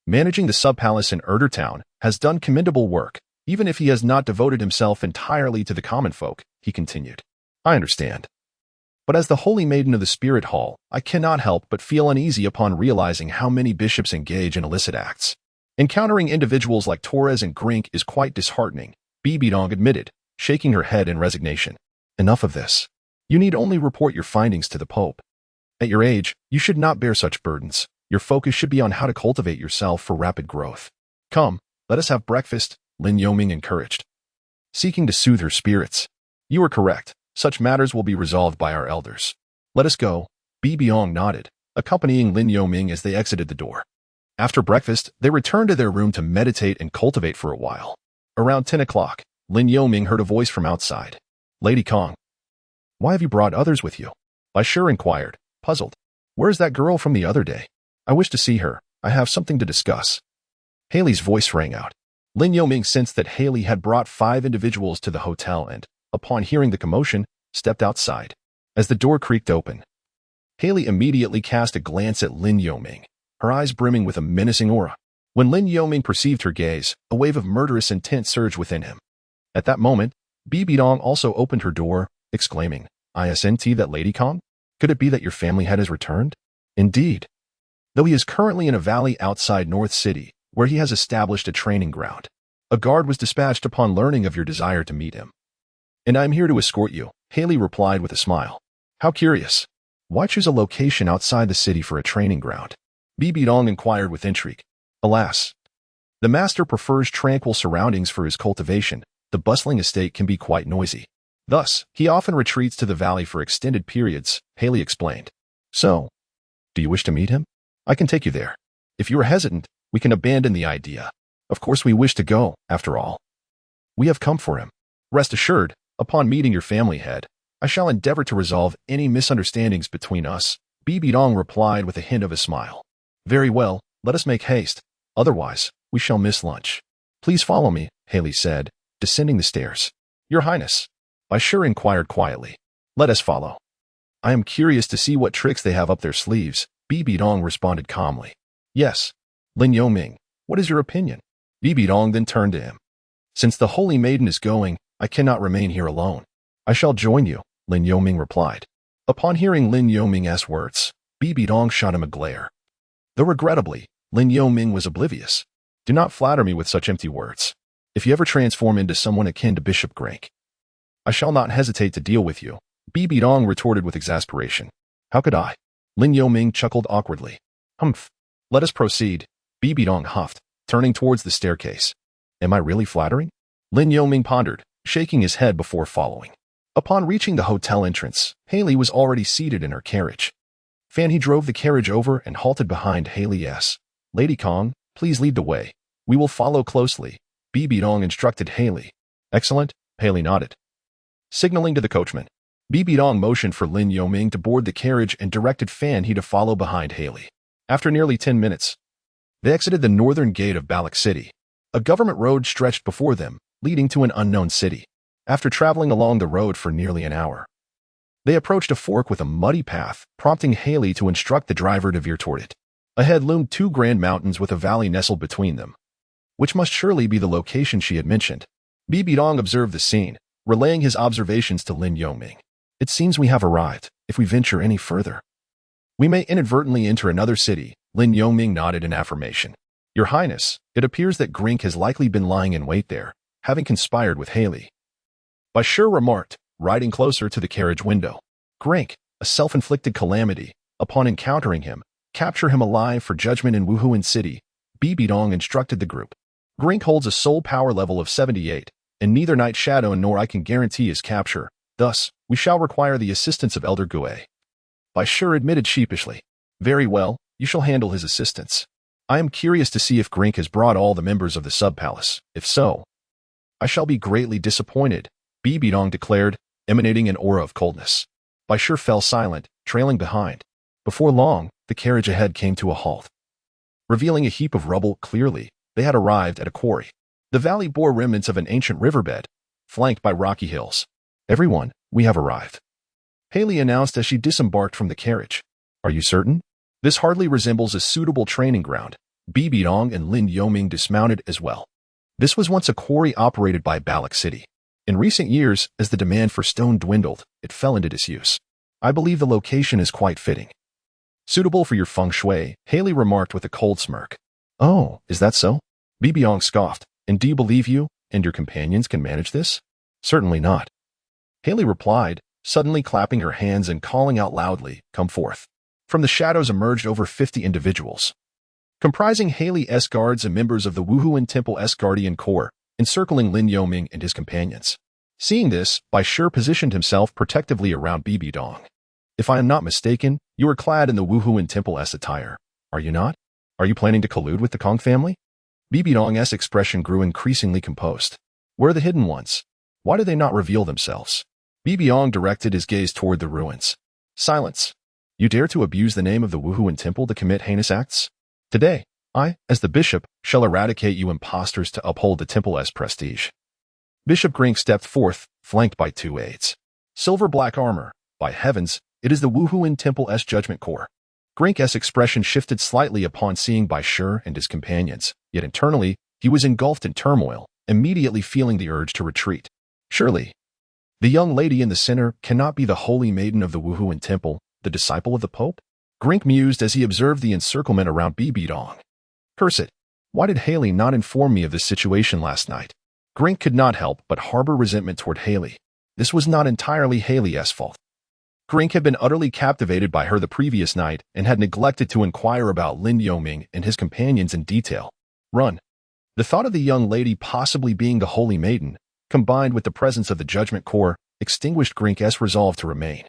A: managing the sub-palace in Erder Town, has done commendable work, even if he has not devoted himself entirely to the common folk, he continued. I understand. But as the holy maiden of the spirit hall, I cannot help but feel uneasy upon realizing how many bishops engage in illicit acts. Encountering individuals like Torres and Grink is quite disheartening, Bibidong admitted, shaking her head in resignation. Enough of this. You need only report your findings to the Pope. At your age, you should not bear such burdens. Your focus should be on how to cultivate yourself for rapid growth. Come, let us have breakfast, Lin Yoming encouraged. Seeking to soothe her spirits. You are correct. Such matters will be resolved by our elders. Let us go, Bibidong nodded, accompanying Lin Yoming as they exited the door. After breakfast, they returned to their room to meditate and cultivate for a while. Around 10 o'clock, Lin Yoming heard a voice from outside. Lady Kong. Why have you brought others with you? Bai Shi inquired, puzzled. Where's that girl from the other day? I wish to see her. I have something to discuss. Haley's voice rang out. Lin Yoming sensed that Haley had brought 5 individuals to the hotel and, upon hearing the commotion, stepped outside. As the door creaked open, Haley immediately cast a glance at Lin Yoming, her eyes brimming with a menacing aura. When Lin Yoming perceived her gaze, a wave of murderous intent surged within him. At that moment, Bibidong also opened her door, exclaiming, "Isn't that Lady Kong? Could it be that your family head has returned?" "Indeed. Though he is currently in a valley outside North City, where he has established a training ground. A guard was dispatched upon learning of your desire to meet him. And I am here to escort you," Haley replied with a smile. "How curious. Why choose a location outside the city for a training ground?" Bibidong inquired with intrigue. "Alas, the master prefers tranquil surroundings for his cultivation. The bustling estate can be quite noisy. Thus, he often retreats to the valley for extended periods," Haley explained. "So, do you wish to meet him? I can take you there. If you are hesitant, we can abandon the idea. Of course we wish to go, after all. We have come for him. Rest assured, upon meeting your family head, I shall endeavor to resolve any misunderstandings between us," Bibidong replied with a hint of a smile. "Very well, let us make haste. Otherwise, we shall miss lunch." "Please follow me," Haley said, descending the stairs. "Your Highness," Baishur inquired quietly. "Let us follow. I am curious to see what tricks they have up their sleeves," Bibidong responded calmly. "Yes. Lin Yoming, what is your opinion?" Bibidong then turned to him. "Since the Holy Maiden is going, I cannot remain here alone. I shall join you," Lin Yoming replied. Upon hearing Lin Yoming's words, Bibidong shot him a glare. Though regrettably, Lin Yoming was oblivious. "Do not flatter me with such empty words. If you ever transform into someone akin to Bishop Grink, I shall not hesitate to deal with you," Bibidong retorted with exasperation. "How could I?" Lin Yoming chuckled awkwardly. "Humph. Let us proceed," Bibidong huffed, turning towards the staircase. "Am I really flattering?" Lin Yoming pondered, shaking his head before following. Upon reaching the hotel entrance, Haley was already seated in her carriage. He drove the carriage over and halted behind Haley's. "Lady Kong, please lead the way. We will follow closely," Bibidong instructed Haley. "Excellent," Haley nodded. Signaling to the coachman, Bibidong motioned for Lin Yoming to board the carriage and directed He to follow behind Haley. After nearly 10 minutes, they exited the northern gate of Balak City. A government road stretched before them, leading to an unknown city. After traveling along the road for nearly an hour, they approached a fork with a muddy path, prompting Haley to instruct the driver to veer toward it. Ahead loomed two grand mountains with a valley nestled between them, which must surely be the location she had mentioned. Bibidong observed the scene, relaying his observations to Lin Yoming. "It seems we have arrived. If we venture any further, we may inadvertently enter another city," Lin Yoming nodded in affirmation. "Your Highness, it appears that Grink has likely been lying in wait there, having conspired with Haley," Baishur remarked, riding closer to the carriage window. "Grink, a self-inflicted calamity. Upon encountering him, capture him alive for judgment in Wuhuan City," Bibidong instructed the group. "Grink holds a soul power level of 78, and neither Night Shadow nor I can guarantee his capture. Thus, we shall require the assistance of Elder Gue." Baishur admitted sheepishly. "Very well, you shall handle his assistance. I am curious to see if Grink has brought all the members of the sub-palace. If so, I shall be greatly disappointed," Bibidong declared, emanating an aura of coldness. Baishur fell silent, trailing behind. Before long, the carriage ahead came to a halt. Revealing a heap of rubble clearly, they had arrived at a quarry. The valley bore remnants of an ancient riverbed, flanked by rocky hills. "Everyone, we have arrived," Haley announced as she disembarked from the carriage. "Are you certain? This hardly resembles a suitable training ground." Bibidong and Lin Yoming dismounted as well. This was once a quarry operated by Balak City. In recent years, as the demand for stone dwindled, it fell into disuse. "I believe the location is quite fitting. Suitable for your feng shui," Haley remarked with a cold smirk. "Oh, is that so?" Bibidong scoffed. "And do you believe you and your companions can manage this?" "Certainly not," Haley replied, suddenly clapping her hands and calling out loudly, "Come forth." From the shadows emerged over 50 individuals, comprising Haley's guards and members of the Wuhuan Temple's Guardian Corps, encircling Lin Yoming and his companions. Seeing this, Baishur positioned himself protectively around Bibidong. "If I am not mistaken, you are clad in the Wuhuan Temple's attire, are you not? Are you planning to collude with the Kong family?" Bibidong's expression grew increasingly composed. "Where are the hidden ones? Why do they not reveal themselves?" Bibidong directed his gaze toward the ruins. "Silence. You dare to abuse the name of the Wuhuan Temple to commit heinous acts? Today, I, as the bishop, shall eradicate you impostors to uphold the Temple's prestige." Bishop Grink stepped forth, flanked by 2 aides. Silver-black armor. By heavens, it is the Wuhuan Temple's Judgment Corps. Grink's expression shifted slightly upon seeing Baishur and his companions, yet internally, he was engulfed in turmoil, immediately feeling the urge to retreat. Surely, the young lady in the center cannot be the holy maiden of the Wuhuan temple, the disciple of the Pope? Grink mused as he observed the encirclement around Bibidong. Curse it. Why did Haley not inform me of this situation last night? Grink could not help but harbor resentment toward Haley. This was not entirely Haley's fault. Grink had been utterly captivated by her the previous night and had neglected to inquire about Lin Yoming and his companions in detail. Run. The thought of the young lady possibly being the holy maiden, combined with the presence of the Judgment Corps, extinguished Grink's resolve to remain.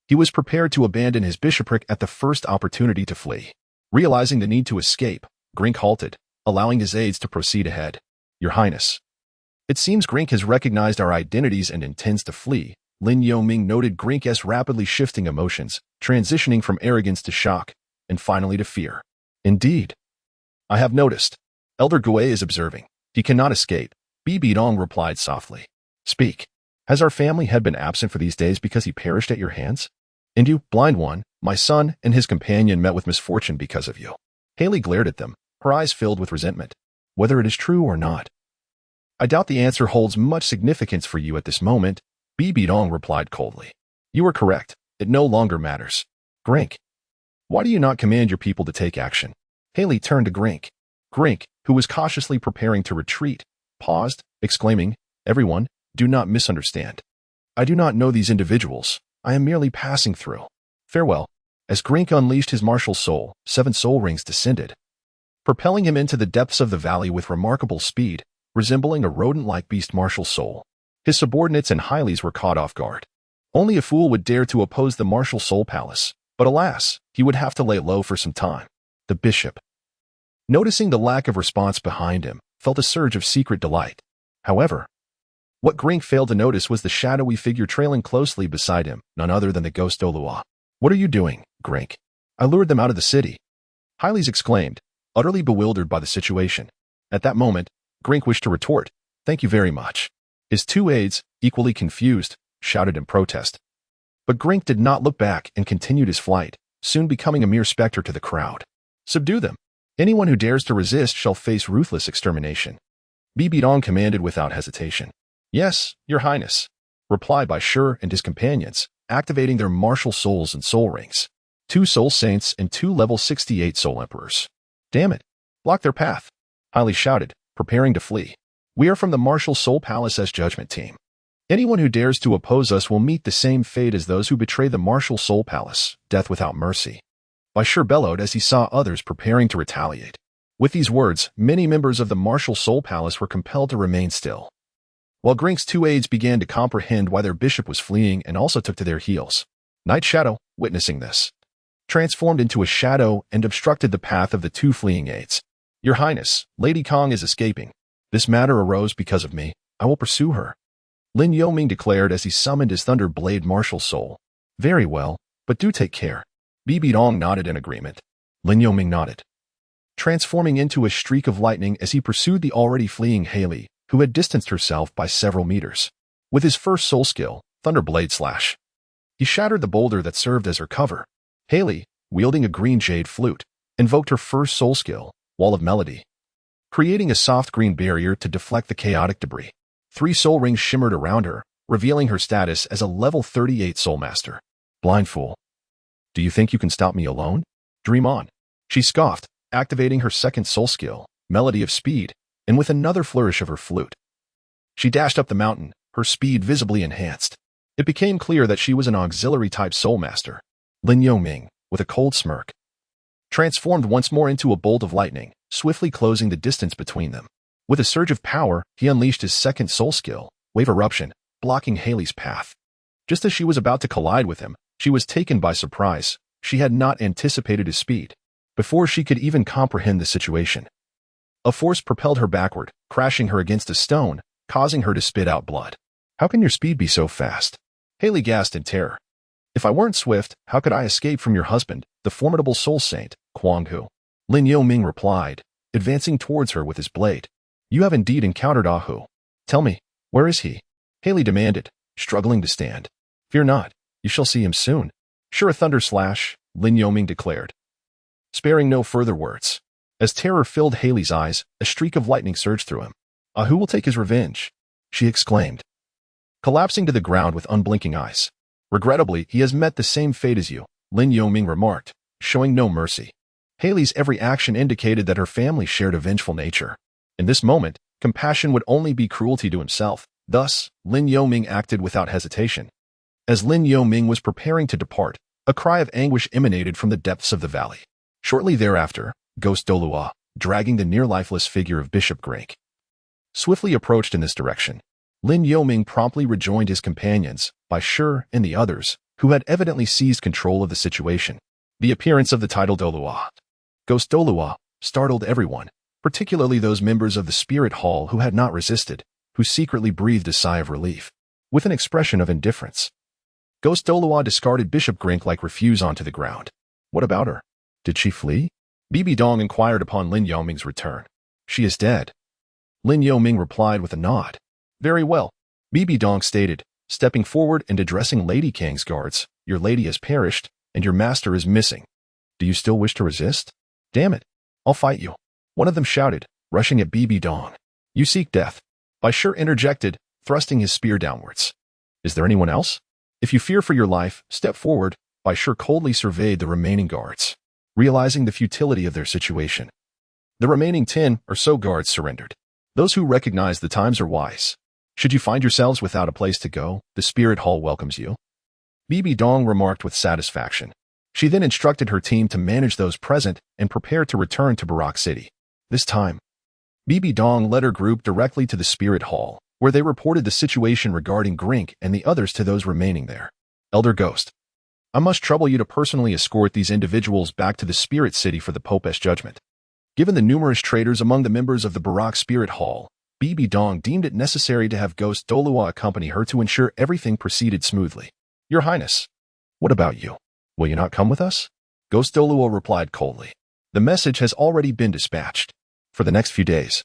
A: He was prepared to abandon his bishopric at the first opportunity to flee. Realizing the need to escape, Grink halted, allowing his aides to proceed ahead. Your Highness. It seems Grink has recognized our identities and intends to flee. Lin Yoming noted Grink's rapidly shifting emotions, transitioning from arrogance to shock, and finally to fear. Indeed. I have noticed. Elder Gui is observing. He cannot escape. Bibidong replied softly. Speak. Has our family had been absent for these days because he perished at your hands? And you, blind one, my son and his companion met with misfortune because of you. Haley glared at them, her eyes filled with resentment. Whether it is true or not. I doubt the answer holds much significance for you at this moment, Bibidong replied coldly. You are correct. It no longer matters. Grink. Why do you not command your people to take action? Haley turned to Grink. Grink, who was cautiously preparing to retreat, paused, exclaiming, Everyone, do not misunderstand. I do not know these individuals. I am merely passing through. Farewell. As Grink unleashed his martial soul, 7 soul rings descended, propelling him into the depths of the valley with remarkable speed, resembling a rodent-like beast martial soul. His subordinates and Hylies were caught off guard. Only a fool would dare to oppose the martial soul palace, but alas, he would have to lay low for some time. The bishop, noticing the lack of response behind him, felt a surge of secret delight. However, what Grink failed to notice was the shadowy figure trailing closely beside him, none other than the ghost Douluo. What are you doing, Grink? I lured them out of the city. Hylies exclaimed, utterly bewildered by the situation. At that moment, Grink wished to retort, Thank you very much. His 2 aides, equally confused, shouted in protest. But Grink did not look back and continued his flight, soon becoming a mere specter to the crowd. Subdue them. Anyone who dares to resist shall face ruthless extermination. Bibidong commanded without hesitation. Yes, Your Highness, replied by Shur and his companions, activating their martial souls and soul rings. 2 soul saints and 2 level 68 soul emperors. Damn it. Block their path. Hylie shouted, preparing to flee. We are from the Martial Soul Palace's judgment team. Anyone who dares to oppose us will meet the same fate as those who betray the Martial Soul Palace, death without mercy. Bashir bellowed as he saw others preparing to retaliate. With these words, many members of the Martial Soul Palace were compelled to remain still, while Grink's 2 aides began to comprehend why their bishop was fleeing and also took to their heels. Night Shadow, witnessing this, transformed into a shadow and obstructed the path of the 2 fleeing aides. Your Highness, Lady Kong is escaping. This matter arose because of me. I will pursue her. Lin Yoming declared as he summoned his Thunder Blade martial soul. Very well, but do take care. Bibidong nodded in agreement. Lin Yoming nodded, transforming into a streak of lightning as he pursued the already fleeing Haley, who had distanced herself by several meters. With his first soul skill, Thunder Blade Slash, he shattered the boulder that served as her cover. Haley, wielding a green jade flute, invoked her first soul skill, Wall of Melody, creating a soft green barrier to deflect the chaotic debris. 3 soul rings shimmered around her, revealing her status as a level 38 soul master. Blind fool. Do you think you can stop me alone? Dream on. She scoffed, activating her second soul skill, Melody of Speed, and with another flourish of her flute, she dashed up the mountain, her speed visibly enhanced. It became clear that she was an auxiliary-type soul master. Lin Yoming, with a cold smirk, transformed once more into a bolt of lightning, swiftly closing the distance between them. With a surge of power, he unleashed his second soul skill, Wave Eruption, blocking Haley's path. Just as she was about to collide with him, she was taken by surprise. She had not anticipated his speed. Before she could even comprehend the situation, a force propelled her backward, crashing her against a stone, causing her to spit out blood. How can your speed be so fast? Haley gasped in terror. If I weren't swift, how could I escape from your husband, the formidable soul saint, Kuang Hu? Lin Yoming replied, advancing towards her with his blade. You have indeed encountered Ahu. Tell me, where is he? Haley demanded, struggling to stand. Fear not, you shall see him soon. Sure, a thunder slash, Lin Yoming declared, sparing no further words. As terror filled Haley's eyes, a streak of lightning surged through him. Ahu will take his revenge, she exclaimed. collapsing to the ground with unblinking eyes. Regrettably, he has met the same fate as you, Lin Yoming remarked, showing no mercy. Haley's every action indicated that her family shared a vengeful nature. In this moment, compassion would only be cruelty to himself. Thus, Lin Yoming acted without hesitation. As Lin Yoming was preparing to depart, a cry of anguish emanated from the depths of the valley. Shortly thereafter, Ghost Douluo, dragging the near-lifeless figure of Bishop Grink, swiftly approached in this direction. Lin Yoming promptly rejoined his companions, Bai Shi and the others, who had evidently seized control of the situation. The appearance of the titled Douluo, Ghost Douluo, startled everyone, particularly those members of the spirit hall who had not resisted, who secretly breathed a sigh of relief. With an expression of indifference, Ghost Douluo discarded Bishop Grink like refuse onto the ground. What about her? Did she flee? Bibi Dong inquired upon Lin Yoming's return. She is dead. Lin Yoming replied with a nod. Very well, Bibi Dong stated, stepping forward and addressing Lady Kang's guards. Your lady has perished, and your master is missing. Do you still wish to resist? Damn it, I'll fight you. One of them shouted, rushing at Bibi Dong. You seek death. Bai Shi interjected, thrusting his spear downwards. Is there anyone else? If you fear for your life, step forward. Bai Shi coldly surveyed the remaining guards, realizing the futility of their situation. The remaining 10 or so guards surrendered. Those who recognize the times are wise. Should you find yourselves without a place to go, the spirit hall welcomes you. Bibi Dong remarked with satisfaction. She then instructed her team to manage those present and prepare to return to Barak City. This time, Bibi Dong led her group directly to the spirit hall, where they reported the situation regarding Grink and the others to those remaining there. Elder Ghost, I must trouble you to personally escort these individuals back to the spirit city for the Pope's judgment. Given the numerous traitors among the members of the Barak Spirit Hall, Bibi Dong deemed it necessary to have Ghost Douluo accompany her to ensure everything proceeded smoothly. Your Highness, what about you? Will you not come with us? Ghost Douluo replied coldly. The message has already been dispatched. For the next few days,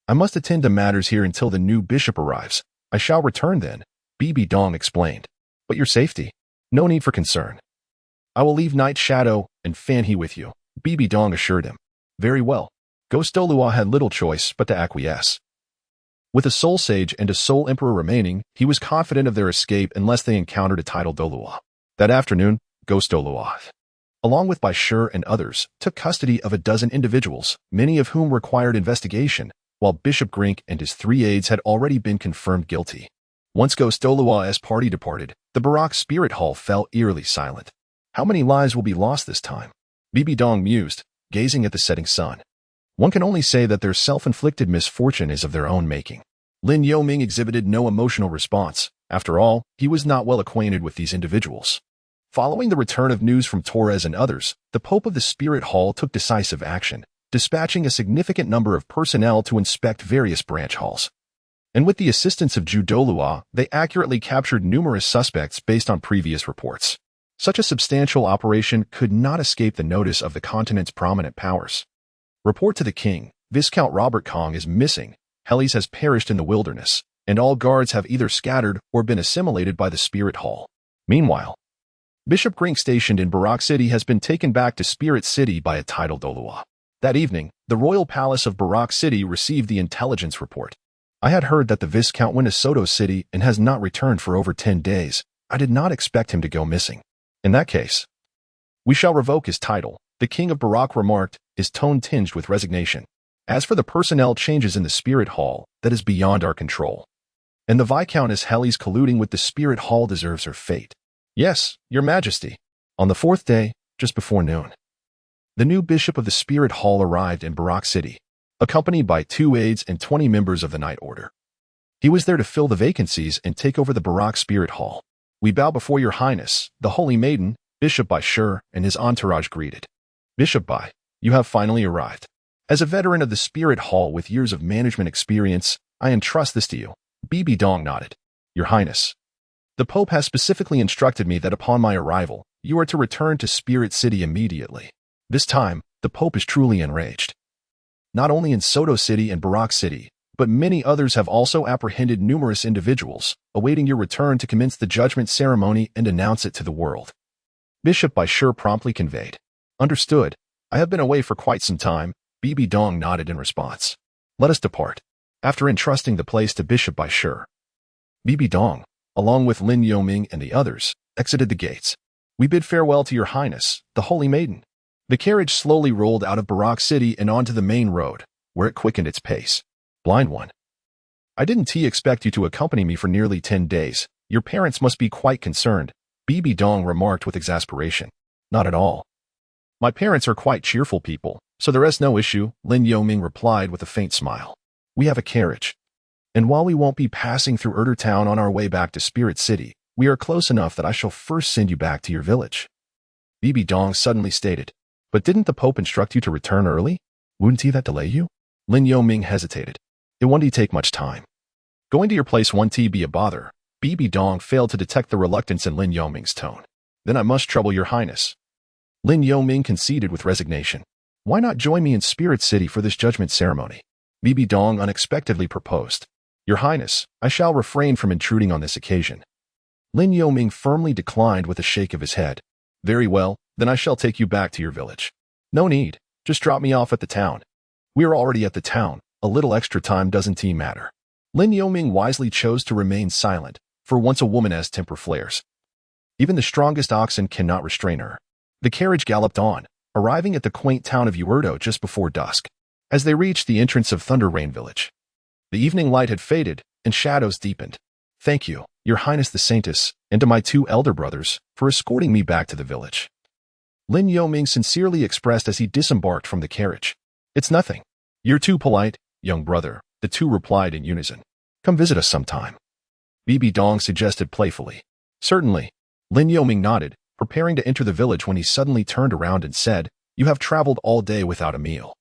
A: I must attend to matters here until the new bishop arrives. I shall return then, Bibi Dong explained. But your safety? No need for concern. I will leave Night Shadow and Fan He with you, Bibi Dong assured him. Very well. Ghost Douluo had little choice but to acquiesce. With a soul sage and a soul emperor remaining, he was confident of their escape unless they encountered a titled Douluo. That afternoon, Ghost Douluo, along with Bai Shi and others, took custody of a dozen individuals, many of whom required investigation, while Bishop Grink and his 3 aides had already been confirmed guilty. Once Ghost Douluo's party departed, the Barak Spirit Hall fell eerily silent. How many lives will be lost this time? Bibi Dong mused, gazing at the setting sun. One can only say that their self-inflicted misfortune is of their own making. Lin Yoming exhibited no emotional response. After all, he was not well acquainted with these individuals. Following the return of news from Torres and others, the Pope of the Spirit Hall took decisive action, dispatching a significant number of personnel to inspect various branch halls. And with the assistance of Ju Douluo, they accurately captured numerous suspects based on previous reports. Such a substantial operation could not escape the notice of the continent's prominent powers. Report to the king, Viscount Robert Kong is missing, Helis has perished in the wilderness, and all guards have either scattered or been assimilated by the Spirit Hall. Meanwhile, Bishop Grink stationed in Barak City has been taken back to Spirit City by a titled Douluo. That evening, the royal palace of Barak City received the intelligence report. I had heard that the Viscount went to Soto City and has not returned for over 10 days. I did not expect him to go missing. In that case, we shall revoke his title, the King of Barak remarked, his tone tinged with resignation. As for the personnel changes in the Spirit Hall, that is beyond our control. And the Viscountess Helis colluding with the Spirit Hall deserves her fate. Yes, your majesty. On the 4th day, just before noon, the new bishop of the Spirit Hall arrived in Barak City, accompanied by 2 aides and 20 members of the Night Order. He was there to fill the vacancies and take over the Barak Spirit Hall. We bow before your highness, the Holy Maiden, Bishop Bai Shi and his entourage greeted. Bishop Bai, you have finally arrived. As a veteran of the Spirit Hall with years of management experience, I entrust this to you. Bibi Dong nodded. Your highness, the Pope has specifically instructed me that upon my arrival, you are to return to Spirit City immediately. This time, the Pope is truly enraged. Not only in Soto City and Barak City, but many others have also apprehended numerous individuals, awaiting your return to commence the judgment ceremony and announce it to the world. Bishop Bai Shi promptly conveyed. Understood. I have been away for quite some time. Bibi Dong nodded in response. Let us depart. After entrusting the place to Bishop Bai Shi, Bibi Dong, along with Lin Yoming and the others, exited the gates. We bid farewell to your highness, the holy maiden. The carriage slowly rolled out of Barak City and onto the main road, where it quickened its pace. Blind one. I didn't expect you to accompany me for nearly 10 days. Your parents must be quite concerned, Bibi Dong remarked with exasperation. Not at all. My parents are quite cheerful people, so there is no issue, Lin Yoming replied with a faint smile. We have a carriage. And while we won't be passing through Urder Town on our way back to Spirit City, we are close enough that I shall first send you back to your village. Bibi Dong suddenly stated. But didn't the Pope instruct you to return early? Wouldn't that delay you? Lin Yoming hesitated. It won't take much time. Going to your place won't be a bother. Bibi Dong failed to detect the reluctance in Lin Yoming's tone. Then I must trouble your highness. Lin Yoming conceded with resignation. Why not join me in Spirit City for this judgment ceremony? Bibi Dong unexpectedly proposed. Your highness, I shall refrain from intruding on this occasion. Lin Yoming firmly declined with a shake of his head. Very well, then I shall take you back to your village. No need, just drop me off at the town. We are already at the town, a little extra time doesn't matter. Lin Yoming wisely chose to remain silent, for once a woman has temper flares. Even the strongest oxen cannot restrain her. The carriage galloped on, arriving at the quaint town of Uerdo just before dusk. As they reached the entrance of Thunder Rain Village, the evening light had faded, and shadows deepened. Thank you, your highness the saintess, and to my 2 elder brothers, for escorting me back to the village. Lin Yoming sincerely expressed as he disembarked from the carriage. It's nothing. You're too polite, young brother, the 2 replied in unison. Come visit us sometime. Bibi Dong suggested playfully. Certainly. Lin Yoming nodded, preparing to enter the village when he suddenly turned around and said, You have traveled all day without a meal.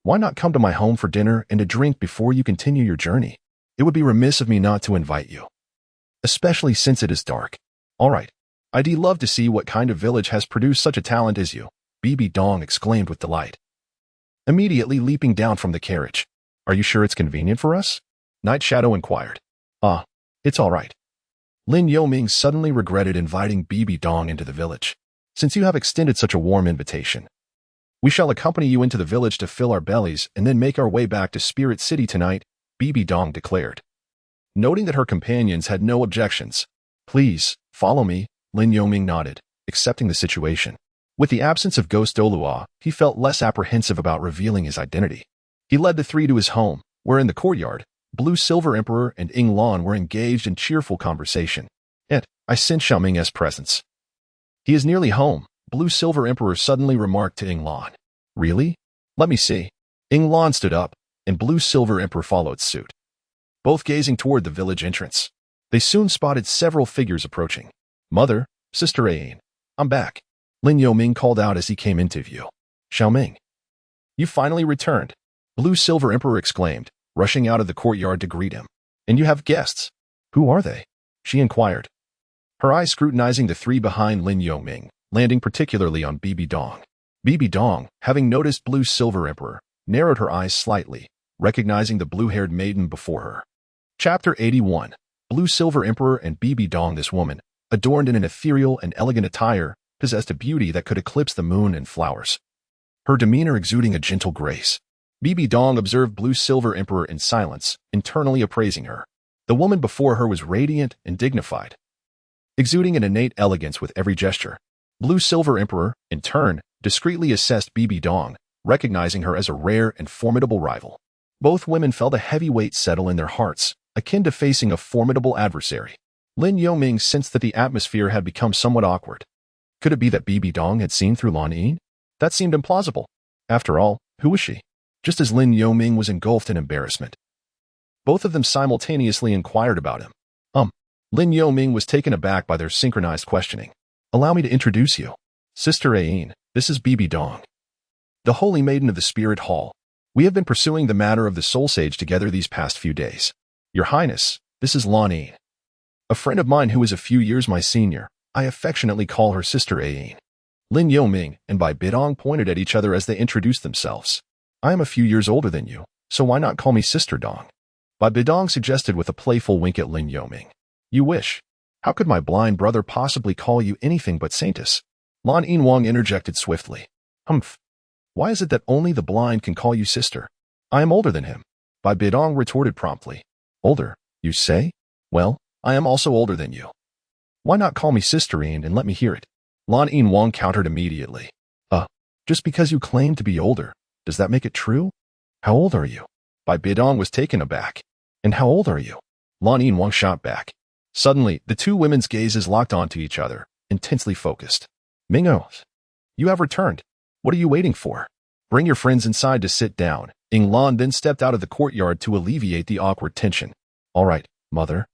A: Why not come to my home for dinner and a drink before you continue your journey? It would be remiss of me not to invite you. Especially since it is dark. All right. I'd love to see what kind of village has produced such a talent as you, Bibi Dong exclaimed with delight. Immediately leaping down from the carriage. Are you sure it's convenient for us? Night Shadow inquired. It's all right. Lin Yoming suddenly regretted inviting Bibi Dong into the village. Since you have extended such a warm invitation, we shall accompany you into the village to fill our bellies and then make our way back to Spirit City tonight, Bibi Dong declared. Noting that her companions had no objections. Please, follow me, Lin Yoming nodded, accepting the situation. With the absence of Ghost Douluo, he felt less apprehensive about revealing his identity. He led the 3 to his home, where in the courtyard, Blue Silver Emperor and Ying Lan were engaged in cheerful conversation. I sense Xiaoming's presence. He is nearly home, Blue Silver Emperor suddenly remarked to Ying Lan. Really? Let me see. Ying Lan stood up, and Blue Silver Emperor followed suit. Both gazing toward the village entrance. They soon spotted several figures approaching. Mother, Sister Ayin, I'm back. Lin Yoming called out as he came into view. Xiaoming. You finally returned, Blue Silver Emperor exclaimed, rushing out of the courtyard to greet him. And you have guests. Who are they? She inquired. Her eyes scrutinizing the 3 behind Lin Yoming, landing particularly on Bibi Dong. Bibi Dong, having noticed Blue Silver Emperor, narrowed her eyes slightly, recognizing the blue-haired maiden before her. Chapter 81. Blue Silver Emperor and Bibi Dong. This woman, adorned in an ethereal and elegant attire, possessed a beauty that could eclipse the moon and flowers. Her demeanor exuding a gentle grace. Bibi Dong observed Blue Silver Emperor in silence, internally appraising her. The woman before her was radiant and dignified, exuding an innate elegance with every gesture. Blue Silver Emperor, in turn, discreetly assessed Bibi Dong, recognizing her as a rare and formidable rival. Both women felt a heavy weight settle in their hearts, akin to facing a formidable adversary. Lin Yoming sensed that the atmosphere had become somewhat awkward. Could it be that Bibi Dong had seen through Lan Yin? That seemed implausible. After all, who was she? Just as Lin Yoming was engulfed in embarrassment. Both of them simultaneously inquired about him. Lin Yoming was taken aback by their synchronized questioning. Allow me to introduce you. Sister Ayin, this is Bibi Dong, the Holy Maiden of the Spirit Hall. We have been pursuing the matter of the Soul Sage together these past few days. Your Highness, this is Lan Yin, a friend of mine who is a few years my senior. I affectionately call her Sister Ayin. Lin Yoming and Bibi Dong pointed at each other as they introduced themselves. I am a few years older than you, so why not call me Sister Dong? Bibi Dong suggested with a playful wink at Lin Yoming. You wish. How could my blind brother possibly call you anything but Saintess? Lan Yin Wang interjected swiftly. Humph. Why is it that only the blind can call you sister? I am older than him. Bibi Dong retorted promptly. Older, you say? Well, I am also older than you. Why not call me sisterine and let me hear it? Lan Yin Wang countered immediately. Just because you claim to be older, does that make it true? How old are you? Bai Bidong was taken aback. And how old are you? Lan Yin Wang shot back. Suddenly, the two women's gazes locked onto each other, intensely focused. Mingo, you have returned. What are you waiting for? Bring your friends inside to sit down. Ying Lan then stepped out of the courtyard to alleviate the awkward tension. All right, mother.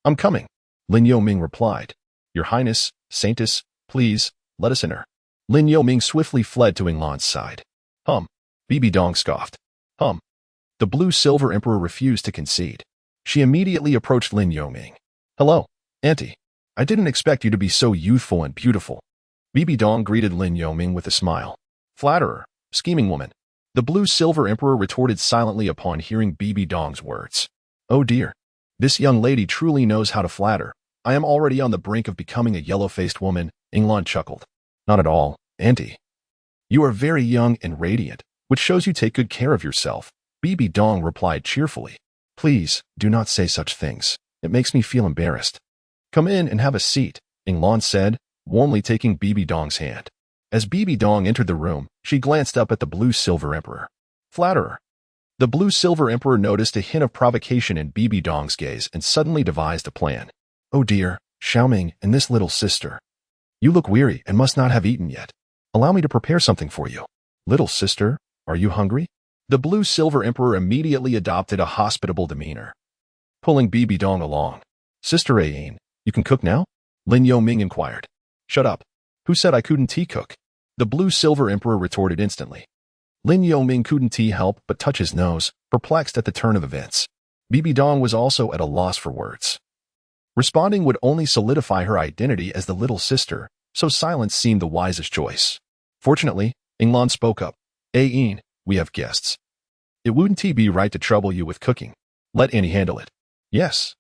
A: I'm coming. Lin Yoming replied. Your Highness, Saintess, please, let us enter. Lin Yoming swiftly fled to Ying Lan's side. Bibi Dong scoffed. The blue-silver emperor refused to concede. She immediately approached Lin Yoming. Hello, Auntie. I didn't expect you to be so youthful and beautiful. Bibi Dong greeted Lin Yoming with a smile. Flatterer, scheming woman. The blue-silver emperor retorted silently upon hearing Bibi Dong's words. Oh dear. This young lady truly knows how to flatter. I am already on the brink of becoming a yellow-faced woman, Ying Lan chuckled. Not at all, Auntie. You are very young and radiant, which shows you take good care of yourself. Bibi Dong replied cheerfully. Please, do not say such things. It makes me feel embarrassed. Come in and have a seat, Ying Lan said, warmly taking Bibi Dong's hand. As Bibi Dong entered the room, she glanced up at the blue-silver emperor. Flatterer. The blue-silver emperor noticed a hint of provocation in Bibi Dong's gaze and suddenly devised a plan. Oh dear, Xiaoming and this little sister. You look weary and must not have eaten yet. Allow me to prepare something for you. Little sister, are you hungry? The blue-silver emperor immediately adopted a hospitable demeanor, pulling Bibi Dong along. Sister Ayin, you can cook now? Lin Yoming inquired. Shut up. Who said I couldn't tea cook? The blue-silver emperor retorted instantly. Lin Yoming couldn't help but touch his nose, perplexed at the turn of events. Bibi Dong was also at a loss for words. Responding would only solidify her identity as the little sister, so silence seemed the wisest choice. Fortunately, Ying Lan spoke up. Ayin, we have guests. It wouldn't be right to trouble you with cooking. Let Annie handle it. Yes,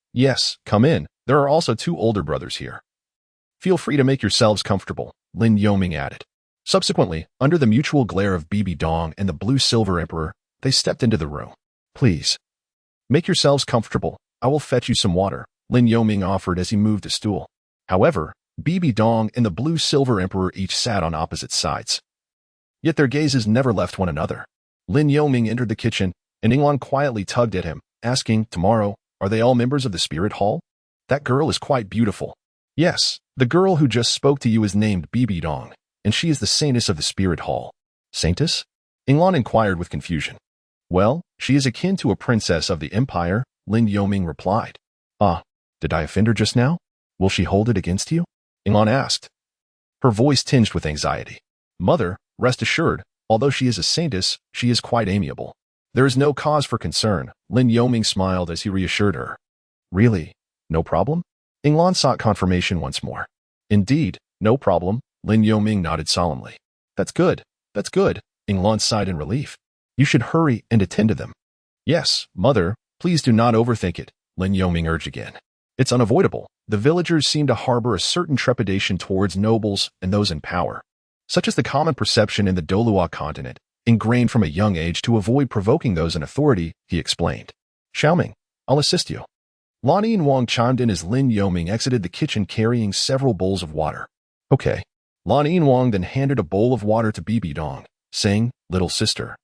A: come in. There are also two older brothers here. Feel free to make yourselves comfortable, Lin Yoming added. Subsequently, under the mutual glare of Bibi Dong and the blue-silver emperor, they stepped into the room. Please, make yourselves comfortable. I will fetch you some water, Lin Yoming offered as he moved a stool. However, Bibi Dong and the blue-silver emperor each sat on opposite sides. Yet their gazes never left one another. Lin Yoming entered the kitchen, and Ying Lan quietly tugged at him, asking, Tomorrow, are they all members of the Spirit Hall? That girl is quite beautiful. Yes, the girl who just spoke to you is named Bibi Dong, and she is the saintess of the Spirit Hall. Saintess? Ying Lan inquired with confusion. Well, she is akin to a princess of the Empire, Lin Yoming replied. Did I offend her just now? Will she hold it against you? Ying Lan asked. Her voice tinged with anxiety. Mother, rest assured, although she is a saintess, she is quite amiable. There is no cause for concern, Lin Yoming smiled as he reassured her. Really? No problem? Ying Lan sought confirmation once more. Indeed, no problem, Lin Yoming nodded solemnly. That's good, Ying Lan sighed in relief. You should hurry and attend to them. Yes, mother, please do not overthink it, Lin Yoming urged again. It's unavoidable. The villagers seem to harbor a certain trepidation towards nobles and those in power. Such is the common perception in the Douluo continent, ingrained from a young age to avoid provoking those in authority, he explained. Xiaoming, I'll assist you. Lan Yin Wang chimed in as Lin Yoming exited the kitchen carrying several bowls of water. Okay. Lan Yin Wang then handed a bowl of water to Bibi Dong, saying, Little sister.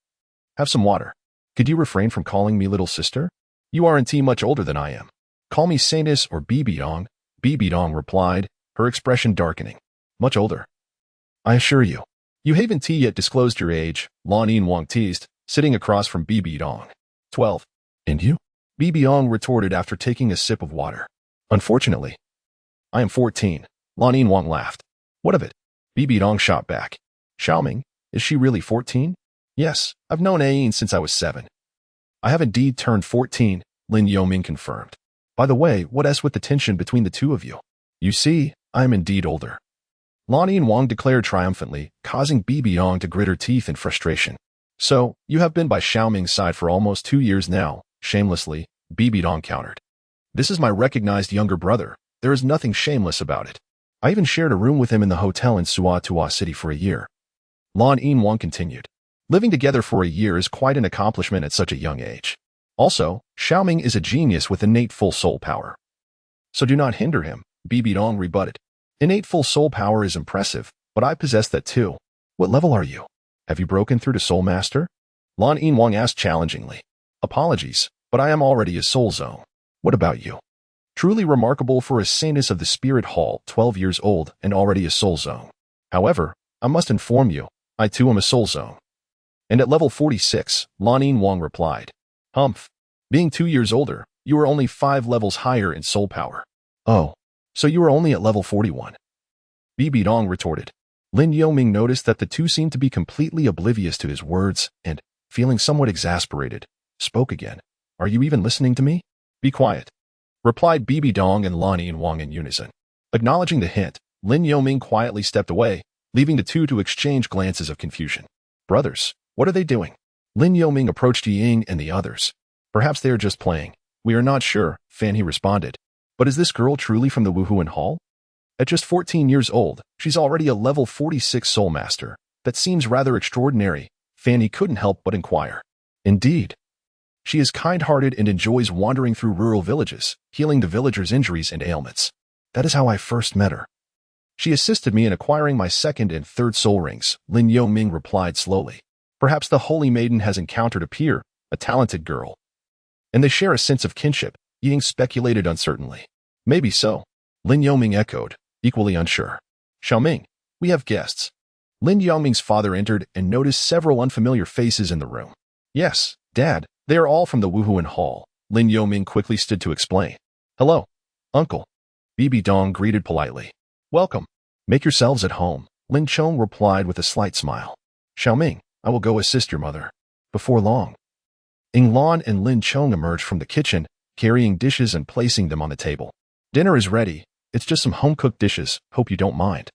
A: Have some water. Could you refrain from calling me little sister? You aren't much older than I am. Call me Saintess or Bibi Dong, Bibi Dong replied, her expression darkening. Much older. I assure you. You haven't yet disclosed your age, Lan Yin Wang teased, sitting across from Bibi Dong. 12. And you? Bibi Dong retorted after taking a sip of water. Unfortunately. I am 14, Lan Yin Wang laughed. What of it? Bibi Dong shot back. Xiaoming, is she really 14? Yes, I've known Ayin since I was 7. I have indeed turned 14, Lin Yoming confirmed. By the way, what is with the tension between the two of you? You see, I am indeed older. Lan Yin Wang declared triumphantly, causing Bibi Dong to grit her teeth in frustration. So, you have been by Xiaoming's side for almost 2 years now, shamelessly, Bibi Dong countered. This is my recognized younger brother. There is nothing shameless about it. I even shared a room with him in the hotel in Suatua City for a year. Lan Yin Wang continued. Living together for a year is quite an accomplishment at such a young age. Also, Xiaoming is a genius with innate full soul power. so do not hinder him, Bibi Dong rebutted. Innate full soul power is impressive, but I possess that too. What level are you? Have you broken through to Soul Master? Lan Yinwang asked challengingly. Apologies, but I am already a Soul Zone. What about you? Truly remarkable for a saintess of the Spirit Hall, 12 years old and already a Soul Zone. However, I must inform you, I too am a Soul Zone. And at level 46, Lan Yinwang replied. Humph. Being 2 years older, you are only 5 levels higher in soul power. Oh, so you are only at level 41. Bibi Dong retorted. Lin Yoming noticed that the two seemed to be completely oblivious to his words and, feeling somewhat exasperated, spoke again. Are you even listening to me? Be quiet, replied Bibi Dong and Lan Yinwang in unison. Acknowledging the hint, Lin Yoming quietly stepped away, leaving the two to exchange glances of confusion. Brothers, what are they doing? Lin Yoming approached Ying and the others. Perhaps they are just playing. We are not sure, Fan He responded. But is this girl truly from the Wuhuan Hall? At just 14 years old, she's already a level 46 Soul Master. That seems rather extraordinary, Fan He couldn't help but inquire. Indeed. She is kind-hearted and enjoys wandering through rural villages, healing the villagers' injuries and ailments. That is how I first met her. She assisted me in acquiring my second and third soul rings, Lin Yoming replied slowly. Perhaps the Holy Maiden has encountered a peer, a talented girl. And they share a sense of kinship, Ying speculated uncertainly. Maybe so, Lin Yoming echoed, equally unsure. Xiaoming, we have guests. Lin Yoming's father entered and noticed several unfamiliar faces in the room. Yes, Dad, they are all from the Wuhuan Hall, Lin Yoming quickly stood to explain. Hello, Uncle. Bibi Dong greeted politely. Welcome. Make yourselves at home, Lin Chong replied with a slight smile. Xiaoming, I will go assist your mother. Before long. Ying Lan and Lin Chong emerged from the kitchen, carrying dishes and placing them on the table. Dinner is ready. It's just some home-cooked dishes. Hope you don't mind.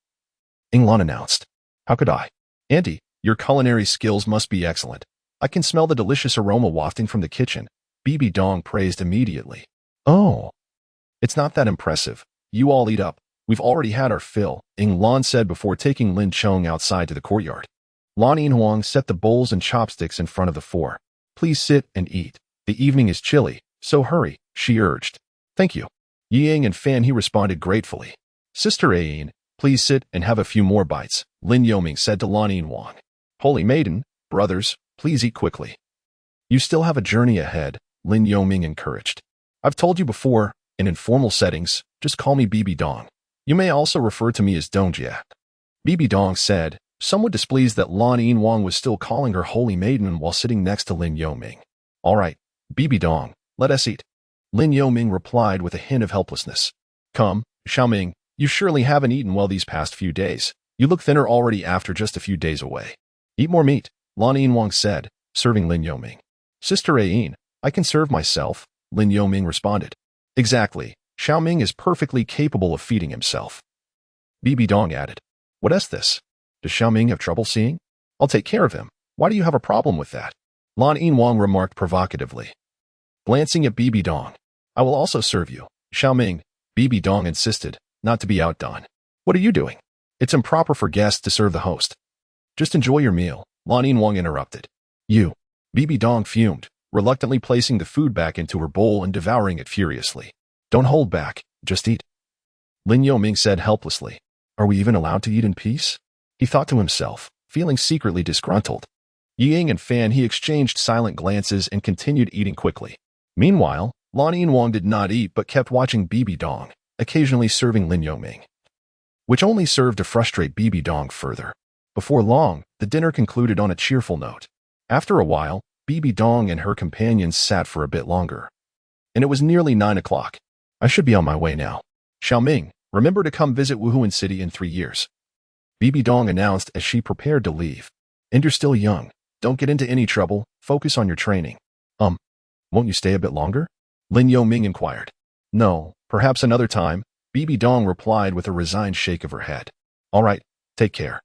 A: Ying Lan announced. How could I? Auntie, your culinary skills must be excellent. I can smell the delicious aroma wafting from the kitchen. Bibi Dong praised immediately. Oh. It's not that impressive. You all eat up. We've already had our fill, Ying Lan said before taking Lin Chong outside to the courtyard. Lan Yinhuang set the bowls and chopsticks in front of the four. Please sit and eat. The evening is chilly, so hurry, she urged. Thank you. Ying and Fan He responded gratefully. Sister Ayin, please sit and have a few more bites, Lin Yoming said to Lan Yinhuang. Holy Maiden, brothers, please eat quickly. You still have a journey ahead, Lin Yoming encouraged. I've told you before, in informal settings, just call me Bibi Dong. You may also refer to me as Dongjia. Bibi Dong said, somewhat displeased that Lan Yinhuang was still calling her Holy Maiden while sitting next to Lin Yoming. All right, Bibi Dong, let us eat. Lin Yoming replied with a hint of helplessness. Come, Xiaoming, you surely haven't eaten well these past few days. You look thinner already after just a few days away. Eat more meat, Lan Yinhuang said, serving Lin Yoming. Sister Ayin, I can serve myself, Lin Yoming responded. Exactly, Xiaoming is perfectly capable of feeding himself. Bibi Dong added. What is this? Does Xiaoming have trouble seeing? I'll take care of him. Why do you have a problem with that? Lan Yinhuang remarked provocatively. Glancing at Bibi Dong. I will also serve you, Xiaoming, Bibi Dong insisted, not to be outdone. What are you doing? It's improper for guests to serve the host. Just enjoy your meal, Lan Yinhuang interrupted. You. Bibi Dong fumed, reluctantly placing the food back into her bowl and devouring it furiously. Don't hold back, just eat. Lin Yoming said helplessly. Are we even allowed to eat in peace? He thought to himself, feeling secretly disgruntled. Ying and Fan He exchanged silent glances and continued eating quickly. Meanwhile, Lan Yinhuang did not eat but kept watching Bibi Dong, occasionally serving Lin Yoming, which only served to frustrate Bibi Dong further. Before long, the dinner concluded on a cheerful note. After a while, Bibi Dong and her companions sat for a bit longer. And it was nearly 9 o'clock. I should be on my way now. Xiaoming, remember to come visit Wuhuan City in 3 years. Bibi Dong announced as she prepared to leave. And you're still young. Don't get into any trouble. Focus on your training. Won't you stay a bit longer? Lin Yoming inquired. No, perhaps another time, Bibi Dong replied with a resigned shake of her head. All right, take care.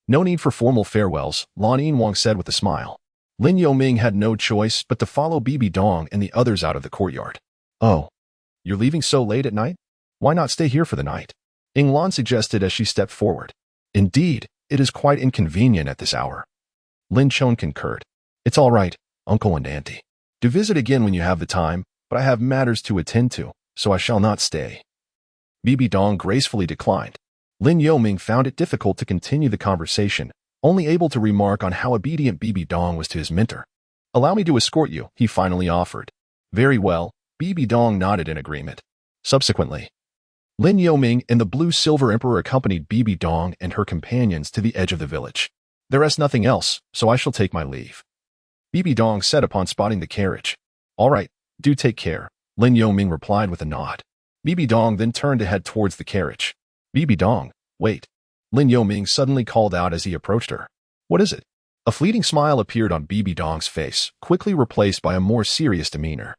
A: No need for formal farewells, Lan Yinhuang said with a smile. Lin Yoming had no choice but to follow Bibi Dong and the others out of the courtyard. Oh, you're leaving so late at night? Why not stay here for the night? Ying Lan suggested as she stepped forward. Indeed, it is quite inconvenient at this hour. Lin Chong concurred. It's all right, Uncle and Auntie. Do visit again when you have the time, but I have matters to attend to, so I shall not stay. Bibi Dong gracefully declined. Lin Yoming found it difficult to continue the conversation, only able to remark on how obedient Bibi Dong was to his mentor. Allow me to escort you, he finally offered. Very well, Bibi Dong nodded in agreement. Subsequently, Lin Yoming and the Blue-Silver Emperor accompanied Bibi Dong and her companions to the edge of the village. There is nothing else, so I shall take my leave. Bibi Dong said upon spotting the carriage. All right, do take care, Lin Yoming replied with a nod. Bibi Dong then turned to head towards the carriage. Bibi Dong, wait. Lin Yoming suddenly called out as he approached her. What is it? A fleeting smile appeared on Bibi Dong's face, quickly replaced by a more serious demeanor.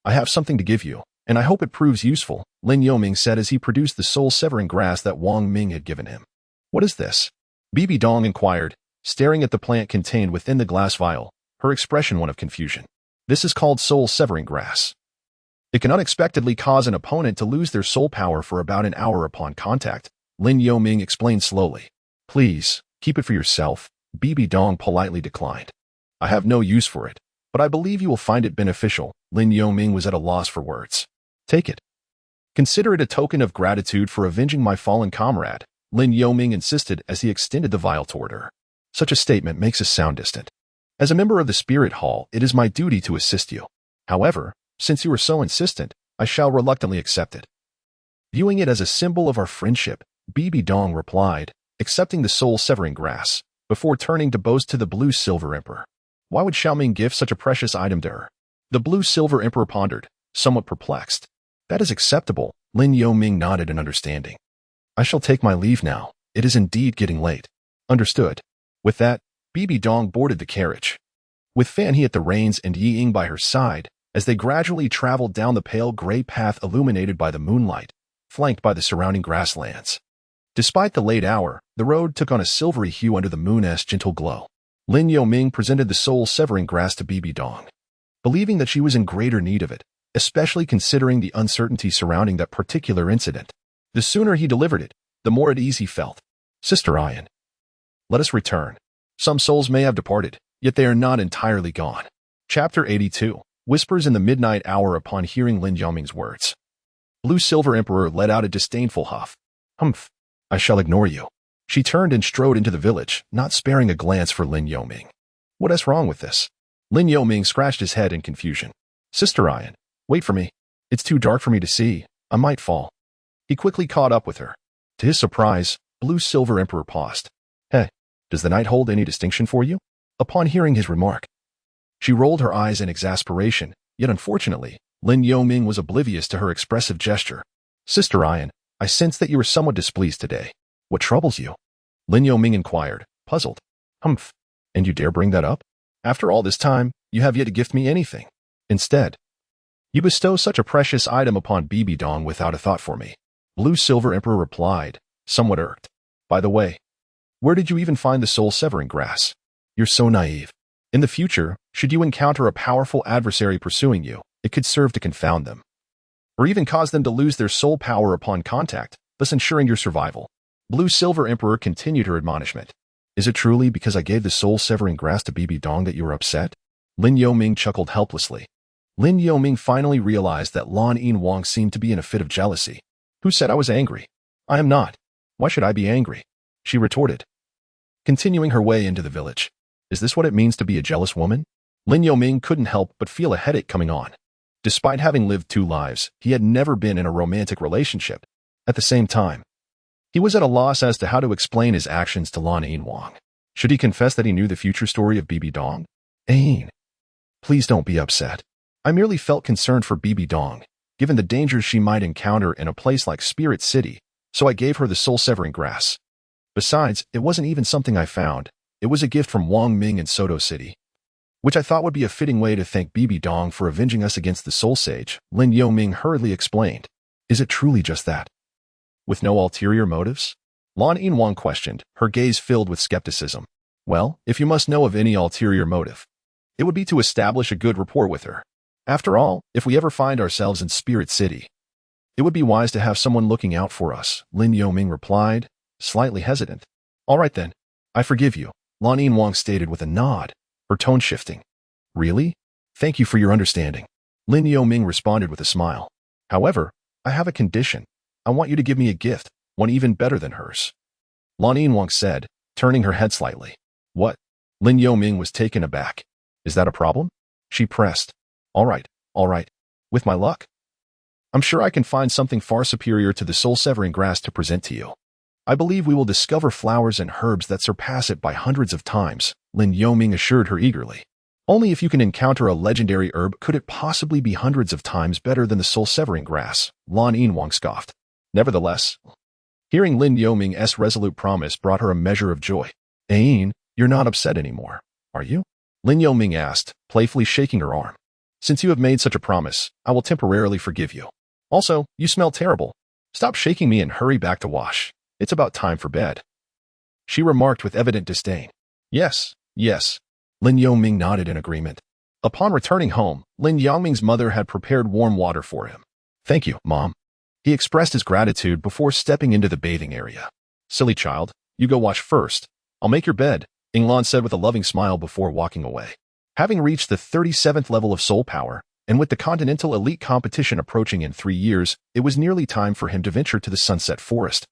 A: I have something to give you, and I hope it proves useful, Lin Yoming said as he produced the soul-severing grass that Wang Ming had given him. What is this? Bibi Dong inquired, staring at the plant contained within the glass vial, her expression one of confusion. This is called soul-severing grass. It can unexpectedly cause an opponent to lose their soul power for about an hour upon contact, Lin Yoming explained slowly. Please, keep it for yourself, Bibi Dong politely declined. I have no use for it, but I believe you will find it beneficial, Lin Yoming was at a loss for words. Take it. Consider it a token of gratitude for avenging my fallen comrade, Lin Yoming insisted as he extended the vial toward her. Such a statement makes us sound distant. As a member of the Spirit Hall, it is my duty to assist you. However, since you are so insistent, I shall reluctantly accept it. Viewing it as a symbol of our friendship, Bibi Dong replied, accepting the soul-severing grass, before turning to boast to the Blue-Silver Emperor. Why would Xiaoming give such a precious item to her? The Blue-Silver Emperor pondered, somewhat perplexed. That is acceptable, Lin Yoming nodded in understanding. I shall take my leave now. It is indeed getting late. Understood. With that, Bibi Dong boarded the carriage. With Fan He at the reins and Yi Ying by her side, as they gradually traveled down the pale gray path illuminated by the moonlight, flanked by the surrounding grasslands. Despite the late hour, the road took on a silvery hue under the moon's gentle glow. Lin Yoming presented the soul-severing grass to Bibi Dong, believing that she was in greater need of it, especially considering the uncertainty surrounding that particular incident. The sooner he delivered it, the more at ease he felt. Sister Ayan, let us return. Some souls may have departed, yet they are not entirely gone. Chapter 82. Whispers in the midnight hour upon hearing Lin Yoming's words. Blue-Silver Emperor let out a disdainful huff. Humph. I shall ignore you. She turned and strode into the village, not sparing a glance for Lin Yoming. What is wrong with this? Lin Yoming scratched his head in confusion. Sister Ayan, wait for me. It's too dark for me to see. I might fall. He quickly caught up with her. To his surprise, Blue-Silver Emperor paused. Hey, does the night hold any distinction for you? Upon hearing his remark, she rolled her eyes in exasperation, yet unfortunately, Lin Yoming was oblivious to her expressive gesture. Sister Ayan, I sense that you are somewhat displeased today. What troubles you? Lin Yoming inquired, puzzled. Humph. And you dare bring that up? After all this time, you have yet to gift me anything. Instead, you bestow such a precious item upon Bibi Dong without a thought for me. Blue-Silver Emperor replied, somewhat irked. By the way, where did you even find the soul-severing grass? You're so naive. In the future, should you encounter a powerful adversary pursuing you, it could serve to confound them, or even cause them to lose their soul power upon contact, thus ensuring your survival. Blue-Silver Emperor continued her admonishment. Is it truly because I gave the soul-severing grass to Bibi Dong that you were upset? Lin Yoming chuckled helplessly. Lin Yoming finally realized that Lan Yinwang seemed to be in a fit of jealousy. Who said I was angry? I am not. Why should I be angry? She retorted, continuing her way into the village. Is this what it means to be a jealous woman? Lin Yoming couldn't help but feel a headache coming on. Despite having lived 2 lives, he had never been in a romantic relationship. At the same time, he was at a loss as to how to explain his actions to Lan Yinwang. Should he confess that he knew the future story of Bibi Dong? Ain, please don't be upset. I merely felt concerned for Bibi Dong, given the dangers she might encounter in a place like Spirit City, so I gave her the soul-severing grass. Besides, it wasn't even something I found. It was a gift from Wang Ming in Soto City, which I thought would be a fitting way to thank Bibi Dong for avenging us against the Soul Sage, Lin Yoming hurriedly explained. Is it truly just that? With no ulterior motives? Lan Yinwang questioned, her gaze filled with skepticism. Well, if you must know of any ulterior motive, it would be to establish a good rapport with her. After all, if we ever find ourselves in Spirit City, it would be wise to have someone looking out for us, Lin Yoming replied, slightly hesitant. All right then, I forgive you, Lan Yinwang stated with a nod, her tone shifting. Really? Thank you for your understanding. Lin Yoming responded with a smile. However, I have a condition. I want you to give me a gift, one even better than hers. Lan Yinwang said, turning her head slightly. What? Lin Yoming was taken aback. Is that a problem? She pressed. All right. With my luck, I'm sure I can find something far superior to the soul-severing grass to present to you. I believe we will discover flowers and herbs that surpass it by hundreds of times, Lin Yoming assured her eagerly. Only if you can encounter a legendary herb could it possibly be hundreds of times better than the soul-severing grass, Lan Yinwang scoffed. Nevertheless, hearing Lin Yoming's resolute promise brought her a measure of joy. Ain, you're not upset anymore, are you? Lin Yoming asked, playfully shaking her arm. Since you have made such a promise, I will temporarily forgive you. Also, you smell terrible. Stop shaking me and hurry back to wash. It's about time for bed. She remarked with evident disdain. Yes. Lin Yoming nodded in agreement. Upon returning home, Lin Yoming's mother had prepared warm water for him. Thank you, Mom. He expressed his gratitude before stepping into the bathing area. Silly child, you go wash first. I'll make your bed, Inglan said with a loving smile before walking away. Having reached the 37th level of soul power, and with the Continental Elite competition approaching in 3 years, it was nearly time for him to venture to the Sunset Forest.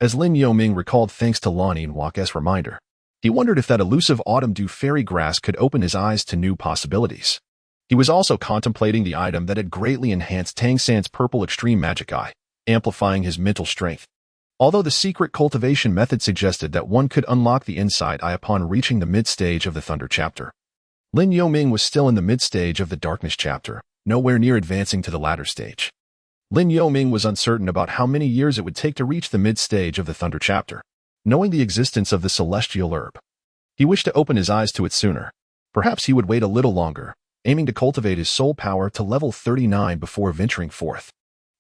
A: As Lin Yoming recalled thanks to Lan Yinwang's reminder, he wondered if that elusive autumn dew fairy grass could open his eyes to new possibilities. He was also contemplating the item that had greatly enhanced Tang San's purple extreme magic eye, amplifying his mental strength. Although the secret cultivation method suggested that one could unlock the insight eye upon reaching the mid-stage of the Thunder chapter, Lin Yoming was still in the mid-stage of the Darkness chapter, nowhere near advancing to the latter stage. Lin Yoming was uncertain about how many years it would take to reach the mid-stage of the Thunder chapter, knowing the existence of the celestial herb. He wished to open his eyes to it sooner. Perhaps he would wait a little longer, aiming to cultivate his soul power to level 39 before venturing forth.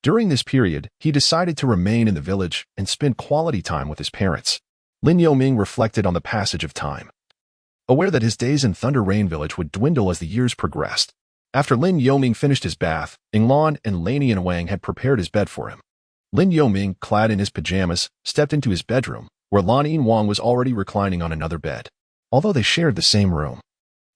A: During this period, he decided to remain in the village and spend quality time with his parents. Lin Yoming reflected on the passage of time, aware that his days in Thunder Rain Village would dwindle as the years progressed. After Lin Yoming finished his bath, Inglan and Laney and Wang had prepared his bed for him. Lin Yoming, clad in his pajamas, stepped into his bedroom, where Lan Yinwang was already reclining on another bed. Although they shared the same room,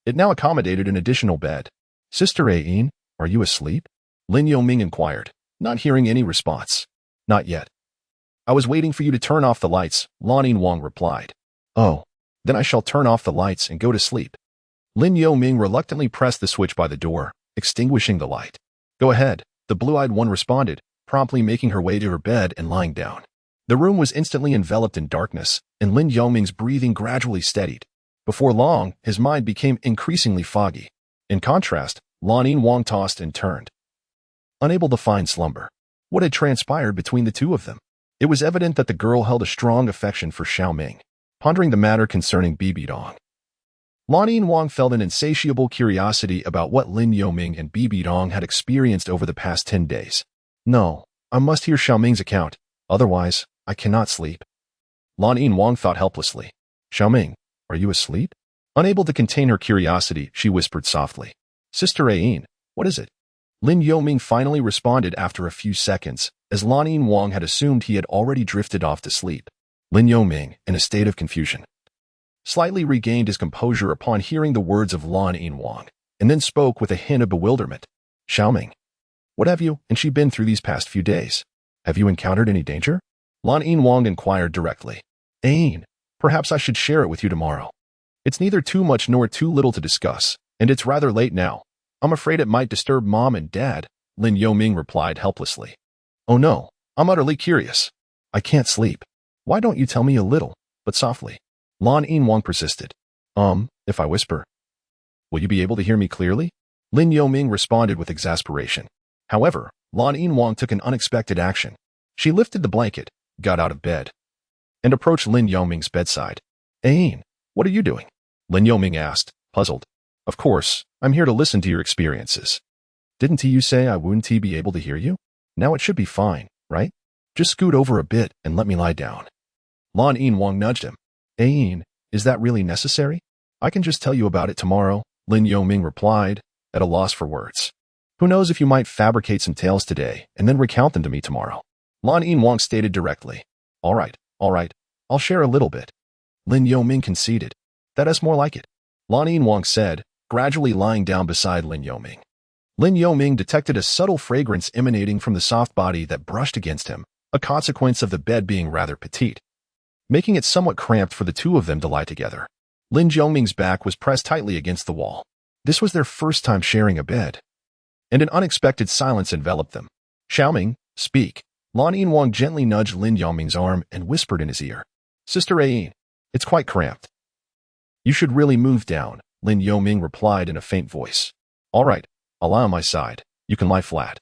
A: it now accommodated an additional bed. Sister Ain, are you asleep? Lin Yoming inquired, not hearing any response. Not yet. I was waiting for you to turn off the lights, Lan Yinwang replied. Oh, then I shall turn off the lights and go to sleep. Lin Yoming reluctantly pressed the switch by the door, extinguishing the light. Go ahead, the blue-eyed one responded, promptly making her way to her bed and lying down. The room was instantly enveloped in darkness, and Lin Yoming's breathing gradually steadied. Before long, his mind became increasingly foggy. In contrast, Lan Yinwang tossed and turned, unable to find slumber. What had transpired between the two of them? It was evident that the girl held a strong affection for Xiaoming. Pondering the matter concerning Bibi Dong, Lan Yinwang felt an insatiable curiosity about what Lin Yoming and Bibi Dong had experienced over the past 10 days. No, I must hear Xiaoming's account, otherwise, I cannot sleep. Lan Yinwang thought helplessly. Xiaoming, are you asleep? Unable to contain her curiosity, she whispered softly. Sister Ain, what is it? Lin Yoming finally responded after a few seconds, as Lan Yinwang had assumed he had already drifted off to sleep. Lin Yoming, in a state of confusion, slightly regained his composure upon hearing the words of Lan Yinwang, and then spoke with a hint of bewilderment. Xiaoming, what have you and she been through these past few days? Have you encountered any danger? Lan Yinwang inquired directly. Ain, perhaps I should share it with you tomorrow. It's neither too much nor too little to discuss, and it's rather late now. I'm afraid it might disturb Mom and Dad, Lin Yoming replied helplessly. Oh no, I'm utterly curious. I can't sleep. Why don't you tell me a little, but softly? Lan Yinwang persisted. If I whisper, will you be able to hear me clearly? Lin Yoming responded with exasperation. However, Lan Yinwang took an unexpected action. She lifted the blanket, got out of bed, and approached Lin Yoming's bedside. Ain, what are you doing? Lin Yoming asked, puzzled. Of course, I'm here to listen to your experiences. Didn't you say I wouldn't be able to hear you? Now it should be fine, right? Just scoot over a bit and let me lie down. Lan Yinwang nudged him. Ain, is that really necessary? I can just tell you about it tomorrow, Lin Yoming replied, at a loss for words. Who knows if you might fabricate some tales today and then recount them to me tomorrow? Lan Yinwang stated directly. All right, I'll share a little bit. Lin Yoming conceded. That is more like it. Lan Yinwang said, gradually lying down beside Lin Yoming. Lin Yoming detected a subtle fragrance emanating from the soft body that brushed against him, a consequence of the bed being rather petite, making it somewhat cramped for the two of them to lie together. Lin Yoming's back was pressed tightly against the wall. This was their first time sharing a bed, and an unexpected silence enveloped them. Xiaoming, speak. Lan Yinwang gently nudged Lin Yoming's arm and whispered in his ear. Sister Ayin, it's quite cramped. You should really move down, Lin Yoming replied in a faint voice. All right, I'll lie on my side. You can lie flat.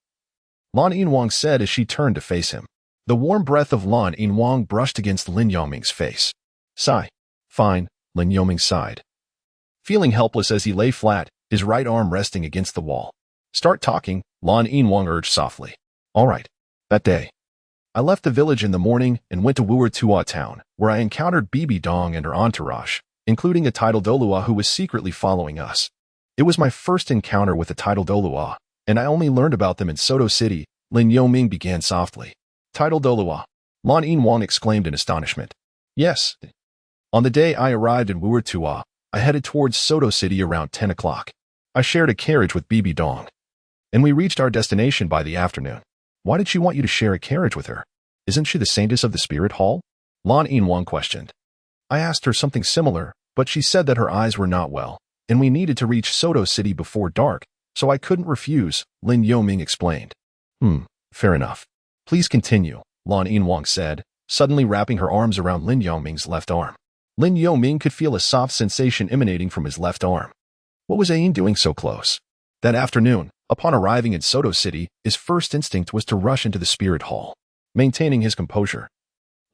A: Lan Yinwang said as she turned to face him. The warm breath of Lan Yinwang brushed against Lin Yoming's face. Sigh. Fine, Lin Yoming sighed, feeling helpless as he lay flat, his right arm resting against the wall. Start talking, Lan Yinwang urged softly. All right. That day, I left the village in the morning and went to Wuertua town, where I encountered Bibi Dong and her entourage, including a tidal Douluo who was secretly following us. It was my first encounter with a tidal Douluo, and I only learned about them in Soto City, Lin Yoming began softly. Tidal Douluo, Lan Yinwang exclaimed in astonishment. Yes. On the day I arrived in Wuertua, I headed towards Soto City around 10 o'clock. I shared a carriage with Bibi Dong, and we reached our destination by the afternoon. Why did she want you to share a carriage with her? Isn't she the saintess of the spirit hall? Lan Yinwang questioned. I asked her something similar, but she said that her eyes were not well, and we needed to reach Soto City before dark, so I couldn't refuse, Lin Yoming explained. Fair enough. Please continue, Lan Yinwang said, suddenly wrapping her arms around Lin Yoming's left arm. Lin Yoming could feel a soft sensation emanating from his left arm. What was Ayin doing so close? That afternoon, upon arriving in Soto City, his first instinct was to rush into the spirit hall. Maintaining his composure,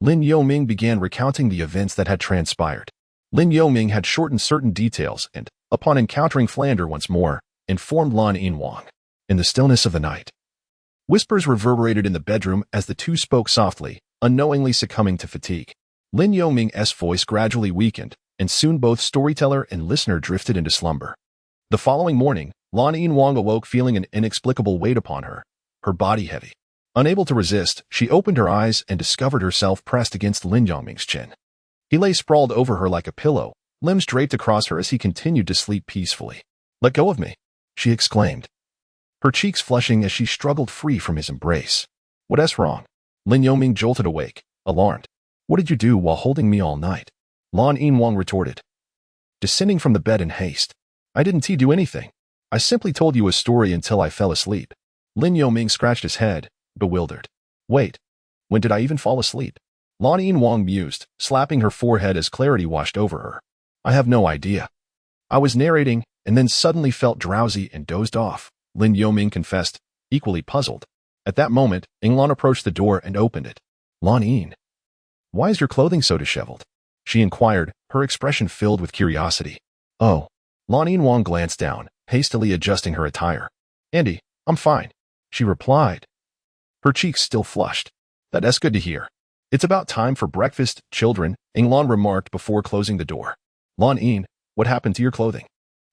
A: Lin Yoming began recounting the events that had transpired. Lin Yoming had shortened certain details and, upon encountering Flander once more, informed Lan Yinwang. In the stillness of the night, whispers reverberated in the bedroom as the two spoke softly, unknowingly succumbing to fatigue. Lin Yoming's voice gradually weakened, and soon both storyteller and listener drifted into slumber. The following morning, Lan Yinwang awoke feeling an inexplicable weight upon her, her body heavy. Unable to resist, she opened her eyes and discovered herself pressed against Lin Yoming's chin. He lay sprawled over her like a pillow, limbs draped across her as he continued to sleep peacefully. Let go of me, she exclaimed, her cheeks flushing as she struggled free from his embrace. What's wrong? Lin Yoming jolted awake, alarmed. What did you do while holding me all night? Lan Yinwang retorted, descending from the bed in haste. I didn't do anything. I simply told you a story until I fell asleep. Lin Yoming scratched his head, bewildered. Wait, when did I even fall asleep? Lan Yinwang mused, slapping her forehead as clarity washed over her. I have no idea. I was narrating, and then suddenly felt drowsy and dozed off, Lin Yoming confessed, equally puzzled. At that moment, Inglan approached the door and opened it. Lan Yin, why is your clothing so disheveled? She inquired, her expression filled with curiosity. Oh. Lan Yinwang glanced down, hastily adjusting her attire. Andy, I'm fine, she replied, her cheeks still flushed. That's good to hear. It's about time for breakfast, children, Inglan remarked before closing the door. Lan Yin, what happened to your clothing?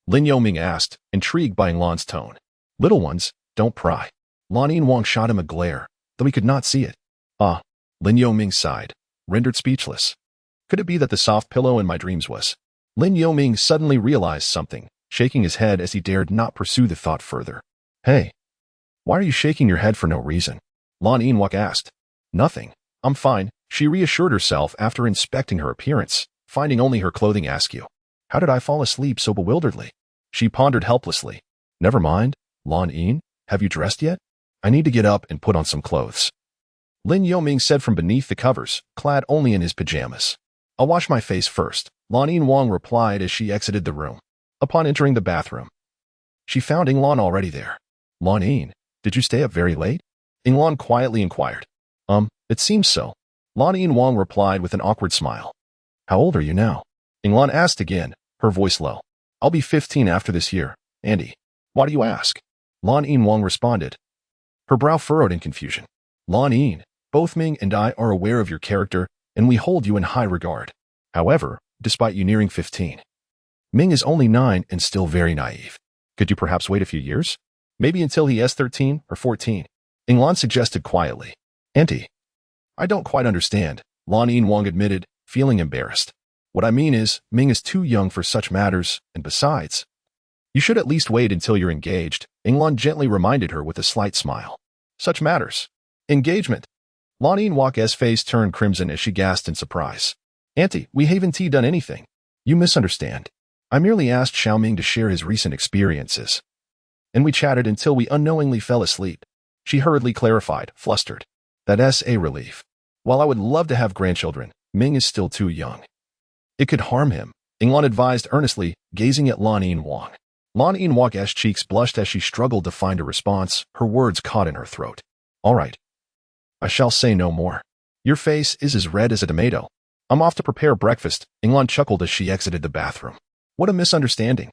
A: Lin Yoming asked, intrigued by Inglan's tone. Little ones, don't pry. Lan Yinwang shot him a glare, though he could not see it. Ah, Lin Yoming sighed, rendered speechless. Could it be that the soft pillow in my dreams was? Lin Yoming suddenly realized something, shaking his head as he dared not pursue the thought further. Hey, why are you shaking your head for no reason? Lan Yinwang asked. Nothing. I'm fine, she reassured herself after inspecting her appearance, finding only her clothing askew. How did I fall asleep so bewilderedly? She pondered helplessly. Never mind, Lan Yin, have you dressed yet? I need to get up and put on some clothes. Lin Yoming said from beneath the covers, clad only in his pajamas. I'll wash my face first, Lan Yinwang replied as she exited the room. Upon entering the bathroom, she found Inglan already there. Lan Yin, did you stay up very late? Inglan quietly inquired. It seems so. Lan Yinwang replied with an awkward smile. How old are you now? Inglan asked again, her voice low. I'll be 15 after this year, Andy. Why do you ask? Lan Yinwang responded, her brow furrowed in confusion. Lan Yin, both Ming and I are aware of your character, and we hold you in high regard. However, despite you nearing 15, Ming is only 9 and still very naive. Could you perhaps wait a few years? Maybe until he is 13 or 14? Inglan suggested quietly. Auntie, I don't quite understand, Lan Yinwang admitted, feeling embarrassed. What I mean is, Ming is too young for such matters, and besides, you should at least wait until you're engaged, Yinglan gently reminded her with a slight smile. Such matters. Engagement. Lan Yinhuang's face turned crimson as she gasped in surprise. Auntie, we haven't done anything. You misunderstand. I merely asked Xiaoming to share his recent experiences. And we chatted until we unknowingly fell asleep. She hurriedly clarified, flustered. That's a relief. While I would love to have grandchildren, Ming is still too young. It could harm him, Yinglan advised earnestly, gazing at Lan Yinhuang. Lan Yinhuang's cheeks blushed as she struggled to find a response, her words caught in her throat. All right. I shall say no more. Your face is as red as a tomato. I'm off to prepare breakfast, Yinglan chuckled as she exited the bathroom. What a misunderstanding.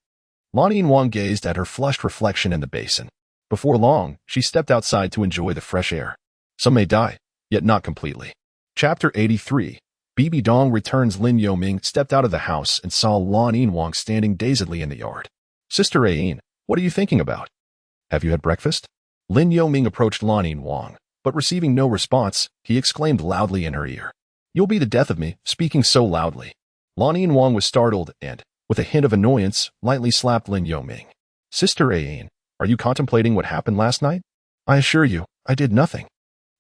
A: Lan Yinhuang gazed at her flushed reflection in the basin. Before long, she stepped outside to enjoy the fresh air. Some may die, yet not completely. Chapter 83. Bibi Dong returns. Lin Yoming stepped out of the house and saw Lan Yinhuang standing dazedly in the yard. Sister Ayin, what are you thinking about? Have you had breakfast? Lin Yoming approached Lan Yinhuang, but receiving no response, he exclaimed loudly in her ear. You'll be the death of me, speaking so loudly. Lan Yinhuang was startled and, with a hint of annoyance, lightly slapped Lin Yoming. Sister Ayin, are you contemplating what happened last night? I assure you, I did nothing.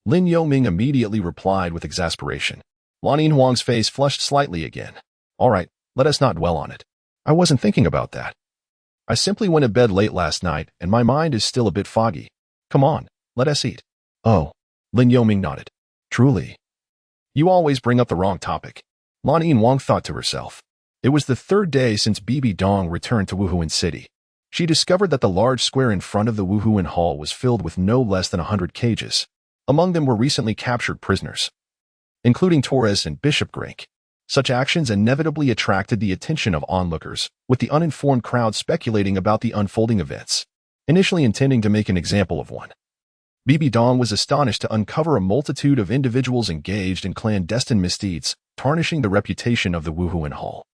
A: Lin Yoming immediately replied with exasperation. Lan Yinhuang's face flushed slightly again. All right, let us not dwell on it. I wasn't thinking about that. I simply went to bed late last night, and my mind is still a bit foggy. Come on, let us eat. Oh, Lin Yoming nodded. Truly. You always bring up the wrong topic. Lan Yinhuang thought to herself. It was the third day since Bibi Dong returned to Wuhuan City. She discovered that the large square in front of the Wuhuan Hall was filled with no less than 100 cages. Among them were recently captured prisoners, including Torres and Bishop Grink. Such actions inevitably attracted the attention of onlookers, with the uninformed crowd speculating about the unfolding events, initially intending to make an example of one. Bibi Dong was astonished to uncover a multitude of individuals engaged in clandestine misdeeds, tarnishing the reputation of the Wuhuan Hall.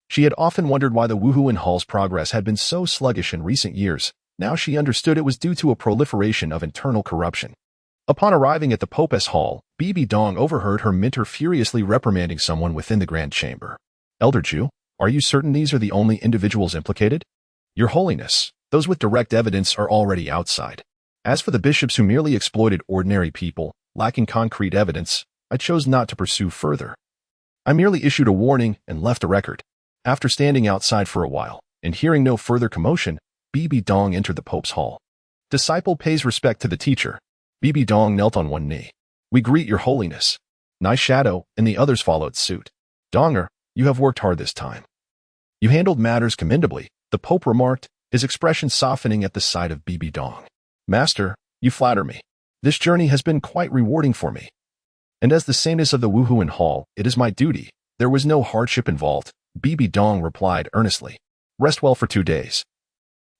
A: She had often wondered why the Wuhuan Hall's progress had been so sluggish in recent years. Now she understood it was due to a proliferation of internal corruption. Upon arriving at the Popes Hall, Bibi Dong overheard her mentor furiously reprimanding someone within the Grand Chamber. Elder Ju, are you certain these are the only individuals implicated? Your Holiness, those with direct evidence are already outside. As for the bishops who merely exploited ordinary people, lacking concrete evidence, I chose not to pursue further. I merely issued a warning and left a record. After standing outside for a while, and hearing no further commotion, Bibi Dong entered the Pope's Hall. Disciple pays respect to the teacher. Bibi Dong knelt on one knee. We greet your Holiness. Nice Shadow and the others followed suit. Donger, you have worked hard this time. You handled matters commendably, the Pope remarked, his expression softening at the sight of Bibi Dong. Master, you flatter me. This journey has been quite rewarding for me. And as the saintess of the Wuhuan Hall, it is my duty. There was no hardship involved, Bibi Dong replied earnestly. Rest well for 2 days.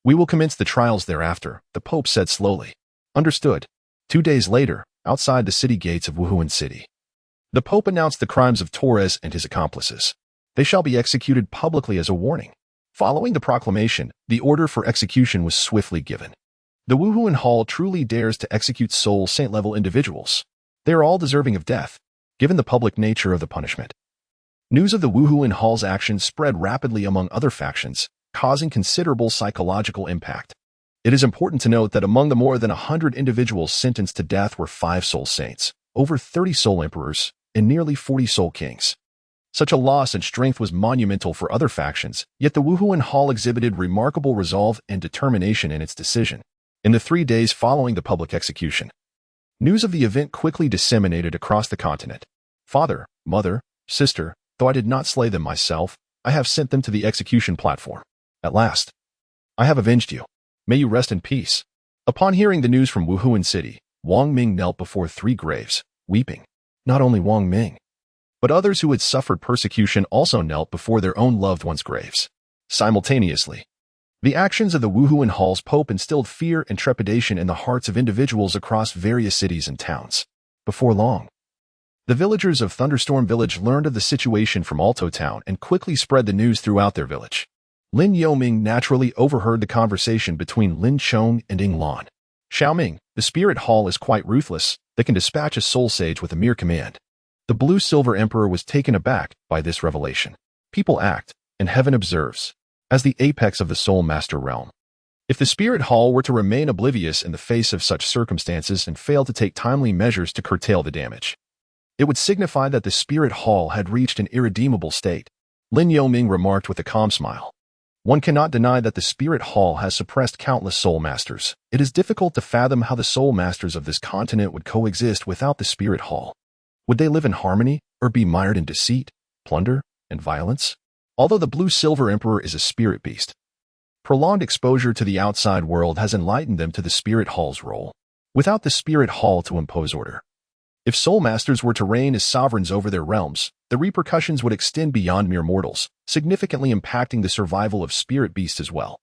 A: We will commence the trials thereafter, the Pope said slowly. Understood. 2 days later, outside the city gates of Wuhuan City, the Pope announced the crimes of Torres and his accomplices. They shall be executed publicly as a warning. Following the proclamation, the order for execution was swiftly given. The Wuhuan Hall truly dares to execute soul saint-level individuals. They are all deserving of death, given the public nature of the punishment. News of the Wuhuan Hall's actions spread rapidly among other factions, causing considerable psychological impact. It is important to note that among the more than 100 individuals sentenced to death were 5 soul saints, over 30 soul emperors, and nearly 40 soul kings. Such a loss in strength was monumental for other factions, yet the Wuhuan Hall exhibited remarkable resolve and determination in its decision. In the 3 days following the public execution, news of the event quickly disseminated across the continent. Father, mother, sister, though I did not slay them myself, I have sent them to the execution platform. At last, I have avenged you. May you rest in peace. Upon hearing the news from Wuhuan City, Wang Ming knelt before 3 graves, weeping. Not only Wang Ming, but others who had suffered persecution also knelt before their own loved ones' graves. Simultaneously, the actions of the Wuhuan Hall's Pope instilled fear and trepidation in the hearts of individuals across various cities and towns. Before long, the villagers of Thunderstorm Village learned of the situation from Alto Town and quickly spread the news throughout their village. Lin Yoming naturally overheard the conversation between Lin Chong and Ying Lan. Xiaoming, the Spirit Hall is quite ruthless. They can dispatch a soul sage with a mere command. The Blue-Silver Emperor was taken aback by this revelation. People act, and heaven observes. As the apex of the Soul Master realm, If the spirit hall were to remain oblivious in the face of such circumstances and fail to take timely measures to curtail the damage, it would signify that the spirit hall had reached an irredeemable state. Lin Yoming remarked with a calm smile. One cannot deny that the spirit hall has suppressed countless soul masters. It is difficult to fathom how the soul masters of this continent would coexist without the spirit hall. Would they live in harmony or be mired in deceit, plunder, and violence? Although the Blue-Silver Emperor is a spirit beast, prolonged exposure to the outside world has enlightened them to the spirit hall's role. Without the spirit hall to impose order, if soul masters were to reign as sovereigns over their realms, the repercussions would extend beyond mere mortals, significantly impacting the survival of spirit beasts as well.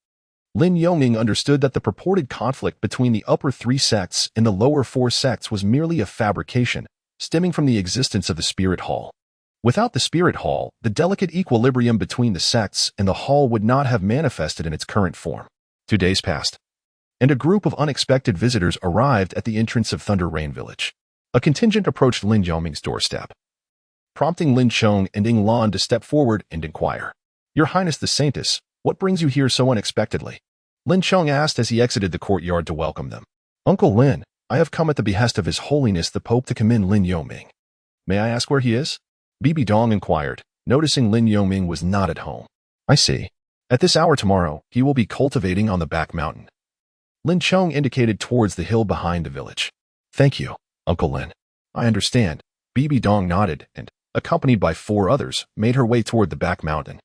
A: Lin Yoming understood that the purported conflict between the upper 3 sects and the lower 4 sects was merely a fabrication, stemming from the existence of the spirit hall. Without the spirit hall, the delicate equilibrium between the sects and the hall would not have manifested in its current form. 2 days passed, and a group of unexpected visitors arrived at the entrance of Thunder Rain Village. A contingent approached Lin Yoming's doorstep, prompting Lin Chong and Ying Lan to step forward and inquire. "Your Highness the Saintess, what brings you here so unexpectedly?" Lin Chong asked as he exited the courtyard to welcome them. "Uncle Lin, I have come at the behest of His Holiness the Pope to commend Lin Yoming." "May I ask where he is?" Bibi Dong inquired, noticing Lin Yoming was not at home. "I see. At this hour tomorrow, he will be cultivating on the back mountain." Lin Chong indicated towards the hill behind the village. "Thank you, Uncle Lin. I understand." Bibi Dong nodded and, accompanied by 4 others, made her way toward the back mountain.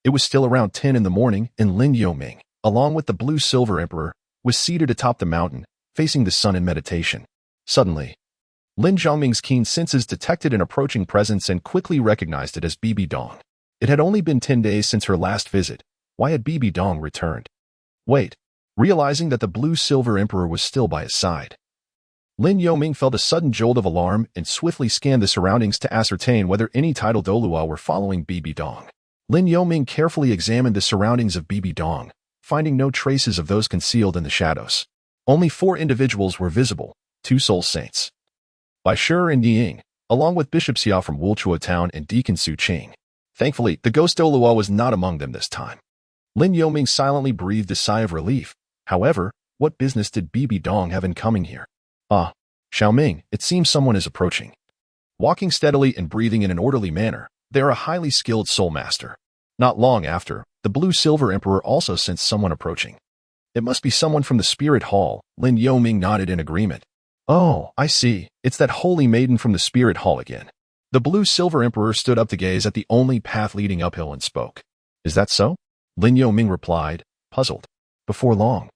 A: It was still around 10 in the morning, and Lin Yoming, along with the Blue-Silver Emperor, was seated atop the mountain, facing the sun in meditation. Suddenly, Lin Zhongming's keen senses detected an approaching presence and quickly recognized it as Bibi Dong. It had only been 10 days since her last visit. Why had Bibi Dong returned? Wait. Realizing that the Blue-Silver Emperor was still by his side, Lin Yoming felt a sudden jolt of alarm and swiftly scanned the surroundings to ascertain whether any tidal Douluo were following Bibi Dong. Lin Yoming carefully examined the surroundings of Bibi Dong, finding no traces of those concealed in the shadows. Only 4 individuals were visible, 2 soul saints, Bai Shi and Ying, along with Bishop Xia from Wulchua Town and Deacon Su Qing. Thankfully, the ghost Douluo was not among them this time. Lin Yoming silently breathed a sigh of relief. However, what business did Bibi Dong have in coming here? "Ah, Xiaoming, it seems someone is approaching." Walking steadily and breathing in an orderly manner, they are a highly skilled soul master. Not long after, the Blue-Silver Emperor also sensed someone approaching. "It must be someone from the Spirit Hall." Lin Yoming nodded in agreement. "Oh, I see. It's that holy maiden from the Spirit Hall again." The Blue-Silver Emperor stood up to gaze at the only path leading uphill and spoke. "Is that so?" Lin Yoming replied, puzzled. Before long,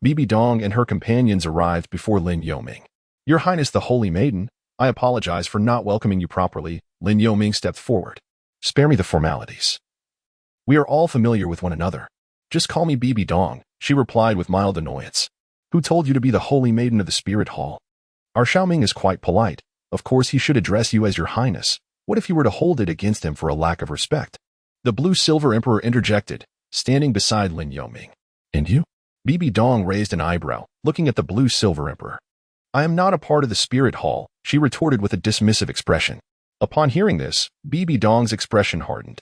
A: Bibi Dong and her companions arrived before Lin Yoming. "Your Highness the Holy Maiden, I apologize for not welcoming you properly." Lin Yoming stepped forward. "Spare me the formalities. We are all familiar with one another. Just call me Bibi Dong," she replied with mild annoyance. "Who told you to be the Holy Maiden of the Spirit Hall? Our Xiaoming is quite polite. Of course he should address you as Your Highness. What if you were to hold it against him for a lack of respect?" The Blue-Silver Emperor interjected, standing beside Lin Yoming. "And you?" Bibi Dong raised an eyebrow, looking at the Blue-Silver Emperor. "I am not a part of the Spirit Hall," she retorted with a dismissive expression. Upon hearing this, Bibi Dong's expression hardened,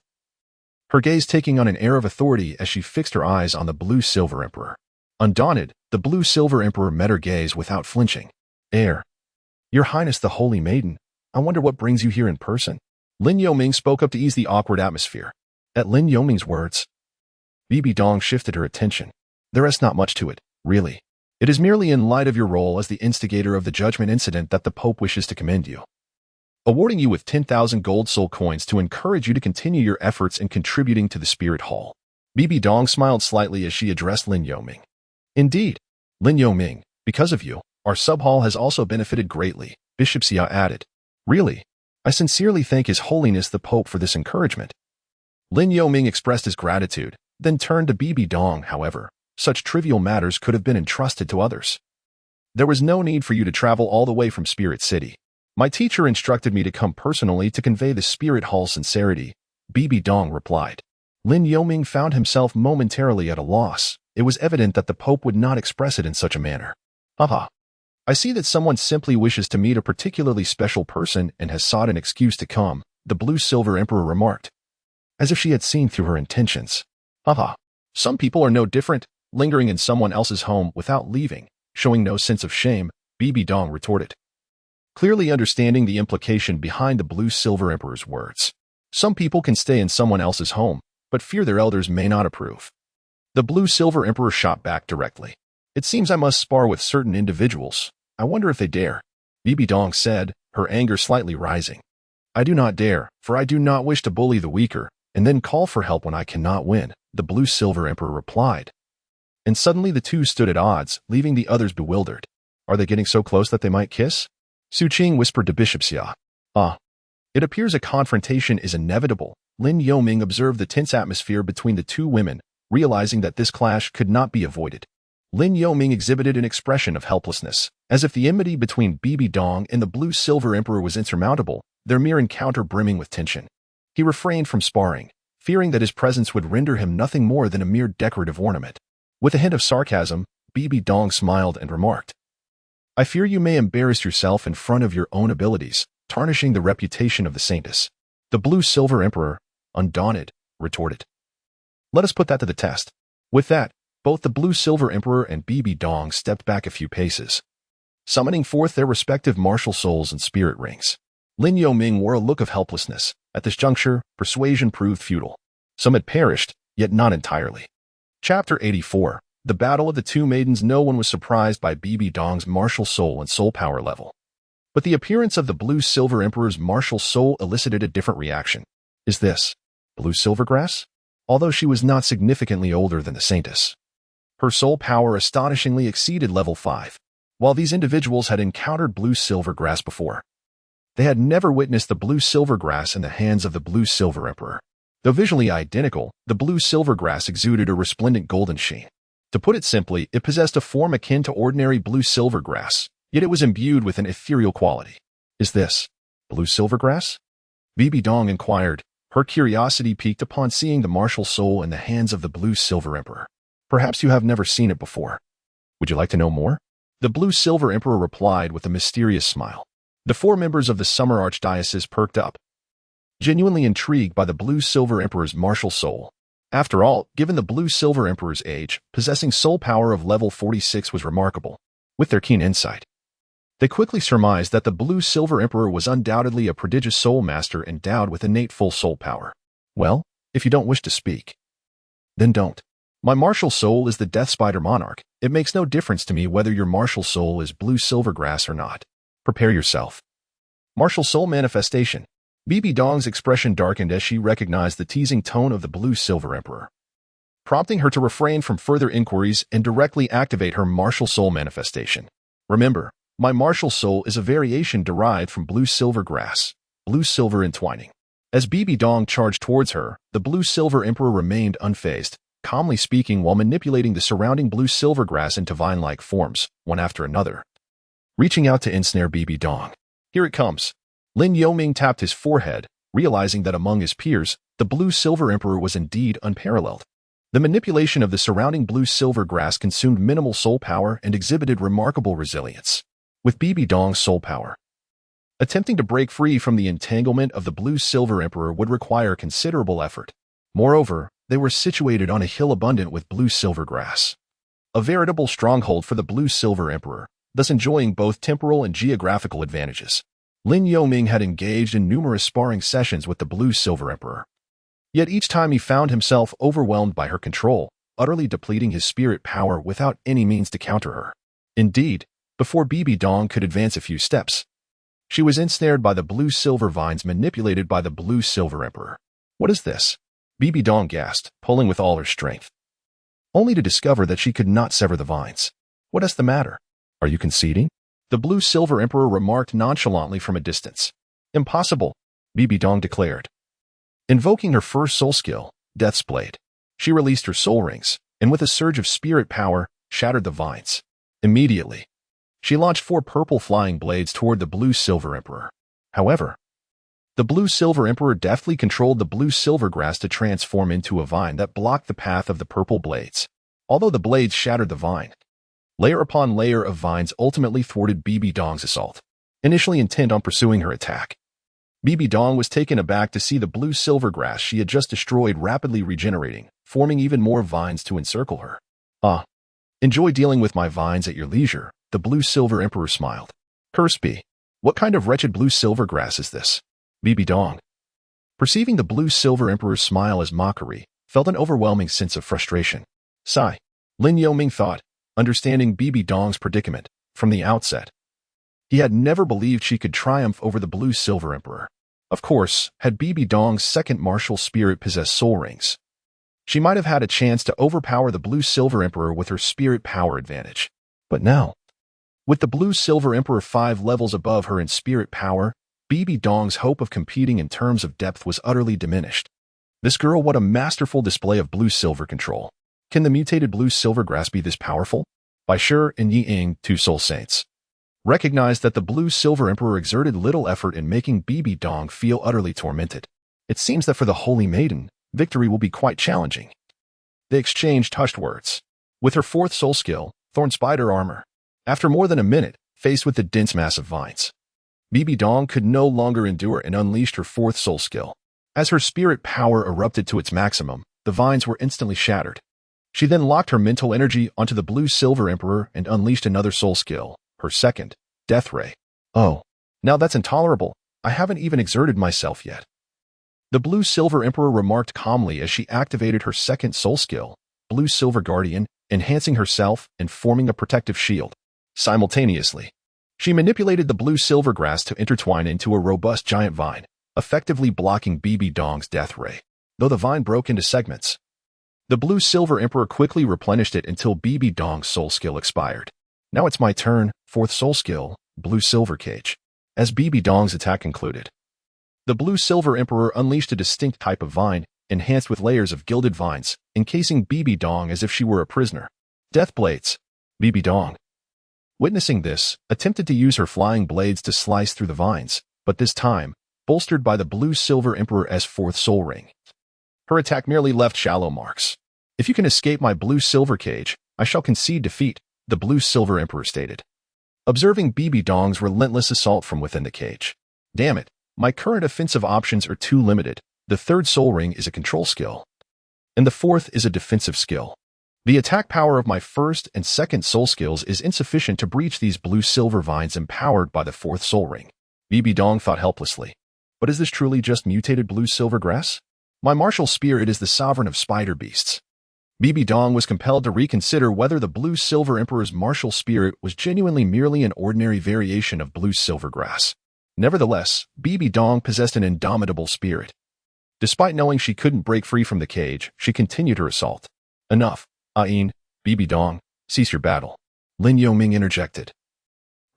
A: her gaze taking on an air of authority as she fixed her eyes on the Blue-Silver Emperor. Undaunted, the Blue-Silver Emperor met her gaze without flinching. "Your Highness the Holy Maiden, I wonder what brings you here in person." Lin Yoming spoke up to ease the awkward atmosphere. At Lin Yoming's words, Bibi Dong shifted her attention. "There is not much to it, really. It is merely in light of your role as the instigator of the judgment incident that the Pope wishes to commend you, awarding you with 10,000 gold soul coins to encourage you to continue your efforts in contributing to the Spirit Hall." Bibi Dong smiled slightly as she addressed Lin Yoming. "Indeed, Lin Yoming, because of you, our sub-hall has also benefited greatly," Bishop Xia added. "Really, I sincerely thank His Holiness the Pope for this encouragement." Lin Yoming expressed his gratitude, then turned to Bibi Dong. "However, such trivial matters could have been entrusted to others. There was no need for you to travel all the way from Spirit City. My teacher instructed me to come personally to convey the Spirit Hall's sincerity," Bibi Dong replied. Lin Yoming found himself momentarily at a loss. It was evident that the Pope would not express it in such a manner. "Haha. I see that someone simply wishes to meet a particularly special person and has sought an excuse to come," the Blue-Silver Emperor remarked, as if she had seen through her intentions. "Haha. Some people are no different." lingering in someone else's home without leaving, showing no sense of shame, Bibi Dong retorted, clearly understanding the implication behind the Blue Silver Emperor's words. Some people can stay in someone else's home, but fear their elders may not approve. The Blue Silver Emperor shot back directly. It seems I must spar with certain individuals. I wonder if they dare. Bibi Dong said, her anger slightly rising. I do not dare, for I do not wish to bully the weaker, and then call for help when I cannot win, the Blue Silver Emperor replied. And suddenly the two stood at odds, leaving the others bewildered. Are they getting so close that they might kiss? Su Qing whispered to Bishop Xia. It appears a confrontation is inevitable. Lin Yoming observed the tense atmosphere between the two women, realizing that this clash could not be avoided. Lin Yoming exhibited an expression of helplessness, as if the enmity between Bibi Dong and the Blue Silver Emperor was insurmountable, their mere encounter brimming with tension. He refrained from sparring, fearing that his presence would render him nothing more than a mere decorative ornament. With a hint of sarcasm, Bibi Dong smiled and remarked, I fear you may embarrass yourself in front of your own abilities, tarnishing the reputation of the saintess. The Blue Silver Emperor, undaunted, retorted. Let us put that to the test. With that, both the Blue Silver Emperor and Bibi Dong stepped back a few paces, summoning forth their respective martial souls and spirit rings. Lin Yoming wore a look of helplessness. At this juncture, persuasion proved futile. Some had perished, yet not entirely. Chapter 84. The Battle of the Two Maidens. No one was surprised by Bibi Dong's martial soul and soul power level. But the appearance of the Blue Silver Emperor's martial soul elicited a different reaction. Is this Blue Silvergrass? Although she was not significantly older than the saintess, her soul power astonishingly exceeded level 5. While these individuals had encountered Blue Silvergrass before, they had never witnessed the Blue Silvergrass in the hands of the Blue Silver Emperor. Though visually identical, the Blue Silvergrass exuded a resplendent golden sheen. To put it simply, it possessed a form akin to ordinary Blue Silvergrass, yet it was imbued with an ethereal quality. Is this Blue Silvergrass? Bibi Dong inquired, her curiosity piqued upon seeing the martial soul in the hands of the Blue Silver Emperor. Perhaps you have never seen it before. Would you like to know more? The Blue Silver Emperor replied with a mysterious smile. The 4 members of the Summer Archdiocese perked up, genuinely intrigued by the Blue Silver Emperor's martial soul. After all, given the Blue Silver Emperor's age, possessing soul power of level 46 was remarkable. With their keen insight, they quickly surmised that the Blue Silver Emperor was undoubtedly a prodigious soul master endowed with innate full soul power. Well, if you don't wish to speak, then don't. My martial soul is the Death Spider Monarch. It makes no difference to me whether your martial soul is Blue Silvergrass or not. Prepare yourself. Martial soul manifestation. Bibi Dong's expression darkened as she recognized the teasing tone of the Blue Silver Emperor, prompting her to refrain from further inquiries and directly activate her martial soul manifestation. Remember, my martial soul is a variation derived from Blue Silvergrass, Blue Silver entwining. As Bibi Dong charged towards her, the Blue Silver Emperor remained unfazed, calmly speaking while manipulating the surrounding Blue Silvergrass into vine-like forms, one after another, reaching out to ensnare Bibi Dong. Here it comes. Lin Yoming tapped his forehead, realizing that among his peers, the Blue Silver Emperor was indeed unparalleled. The manipulation of the surrounding Blue Silvergrass consumed minimal soul power and exhibited remarkable resilience. With Bibi Dong's soul power, attempting to break free from the entanglement of the Blue Silver Emperor would require considerable effort. Moreover, they were situated on a hill abundant with Blue Silvergrass, a veritable stronghold for the Blue Silver Emperor, thus enjoying both temporal and geographical advantages. Lin Yoming had engaged in numerous sparring sessions with the Blue Silver Emperor. Yet each time he found himself overwhelmed by her control, utterly depleting his spirit power without any means to counter her. Indeed, before Bibi Dong could advance a few steps, she was ensnared by the Blue Silver vines manipulated by the Blue Silver Emperor. What is this? Bibi Dong gasped, pulling with all her strength, only to discover that she could not sever the vines. What is the matter? Are you conceding? The Blue Silver Emperor remarked nonchalantly from a distance. Impossible, Bibi Dong declared. Invoking her first soul skill, Death's Blade, she released her soul rings, and with a surge of spirit power, shattered the vines. Immediately, she launched 4 purple flying blades toward the Blue Silver Emperor. However, the Blue Silver Emperor deftly controlled the Blue Silvergrass to transform into a vine that blocked the path of the purple blades. Although the blades shattered the vine, layer upon layer of vines ultimately thwarted Bibi Dong's assault, initially intent on pursuing her attack. Bibi Dong was taken aback to see the Blue Silvergrass she had just destroyed rapidly regenerating, forming even more vines to encircle her. Ah, enjoy dealing with my vines at your leisure, the blue-silver emperor smiled. Curse be. What kind of wretched blue-silver grass is this? Bibi Dong. Perceiving the blue-silver emperor's smile as mockery, felt an overwhelming sense of frustration. Sigh. Lin Yoming thought, understanding Bibi Dong's predicament from the outset. He had never believed she could triumph over the blue-silver emperor. Of course, had Bibi Dong's second martial spirit possessed soul rings, she might have had a chance to overpower the blue-silver emperor with her spirit power advantage. But now, with the blue-silver emperor 5 levels above her in spirit power, Bibi Dong's hope of competing in terms of depth was utterly diminished. This girl, what a masterful display of blue-silver control. Can the mutated blue-silver grass be this powerful? Bai Shi and Yi Ying, 2 soul saints, recognized that the blue-silver emperor exerted little effort in making Bibi Dong feel utterly tormented. It seems that for the holy maiden, victory will be quite challenging. They exchanged hushed words. With her 4th soul skill, Thorn Spider Armor, after more than a minute, faced with the dense mass of vines, Bibi Dong could no longer endure and unleashed her 4th soul skill. As her spirit power erupted to its maximum, the vines were instantly shattered. She then locked her mental energy onto the blue-silver emperor and unleashed another soul skill, her 2nd, Death Ray. Oh, now that's intolerable. I haven't even exerted myself yet. The blue-silver emperor remarked calmly as she activated her 2nd soul skill, Blue-Silver Guardian, enhancing herself and forming a protective shield. Simultaneously, she manipulated the blue-silver grass to intertwine into a robust giant vine, effectively blocking Bibi Dong's death ray. Though the vine broke into segments, the blue-silver emperor quickly replenished it until Bibi Dong's soul skill expired. Now it's my turn, 4th soul skill, Blue-Silver Cage. As Bibi Dong's attack concluded, the blue-silver emperor unleashed a distinct type of vine, enhanced with layers of gilded vines, encasing Bibi Dong as if she were a prisoner. Death Blades. Bibi Dong, witnessing this, attempted to use her flying blades to slice through the vines, but this time, bolstered by the blue-silver emperor's 4th soul ring, her attack merely left shallow marks. If you can escape my blue-silver cage, I shall concede defeat, the blue-silver emperor stated, observing Bibi Dong's relentless assault from within the cage. Damn it, my current offensive options are too limited. The 3rd soul ring is a control skill, and the 4th is a defensive skill. The attack power of my 1st and 2nd soul skills is insufficient to breach these blue-silver vines empowered by the 4th soul ring. Bibi Dong thought helplessly. But is this truly just mutated blue-silver grass? My martial spirit is the sovereign of spider beasts. Bibi Dong was compelled to reconsider whether the blue-silver emperor's martial spirit was genuinely merely an ordinary variation of blue-silver grass. Nevertheless, Bibi Dong possessed an indomitable spirit. Despite knowing she couldn't break free from the cage, she continued her assault. Enough. Ain, Bibi Dong, cease your battle. Lin Yoming interjected,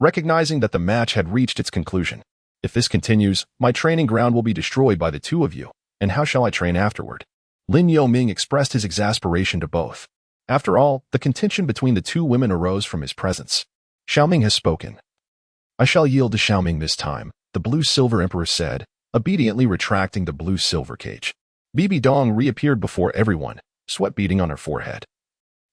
A: recognizing that the match had reached its conclusion. If this continues, my training ground will be destroyed by the 2 of you, and how shall I train afterward? Lin Yoming expressed his exasperation to both. After all, the contention between the 2 women arose from his presence. Xiaoming has spoken. I shall yield to Xiaoming this time, the blue-silver emperor said, obediently retracting the blue-silver cage. Bibi Dong reappeared before everyone, sweat beading on her forehead.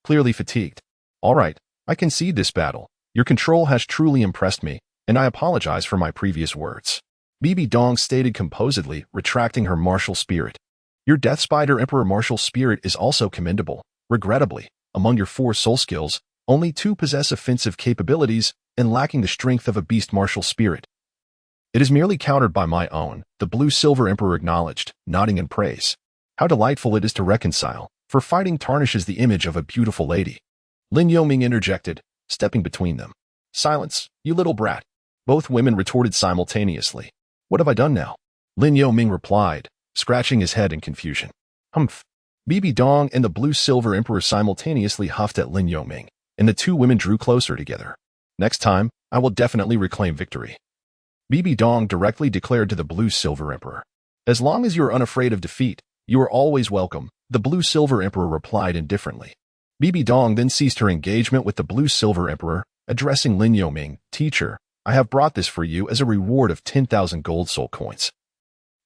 A: Clearly fatigued. All right, I concede this battle. Your control has truly impressed me, and I apologize for my previous words. Bibi Dong stated composedly, retracting her martial spirit. Your Death Spider Emperor martial spirit is also commendable. Regrettably, among your 4 soul skills, only 2 possess offensive capabilities and lacking the strength of a beast martial spirit. It is merely countered by my own, the blue-silver emperor acknowledged, nodding in praise. How delightful it is to reconcile, for fighting tarnishes the image of a beautiful lady. Lin Yoming interjected, stepping between them. Silence, you little brat. Both women retorted simultaneously. What have I done now? Lin Yoming replied, scratching his head in confusion. Humph. Bibi Dong and the blue-silver emperor simultaneously huffed at Lin Yoming, and the 2 women drew closer together. Next time, I will definitely reclaim victory. Bibi Dong directly declared to the blue-silver emperor. As long as you are unafraid of defeat, you are always welcome, the blue-silver emperor replied indifferently. Bibi Dong then ceased her engagement with the blue-silver emperor, addressing Lin Yoming, Teacher, I have brought this for you as a reward of 10,000 gold soul coins.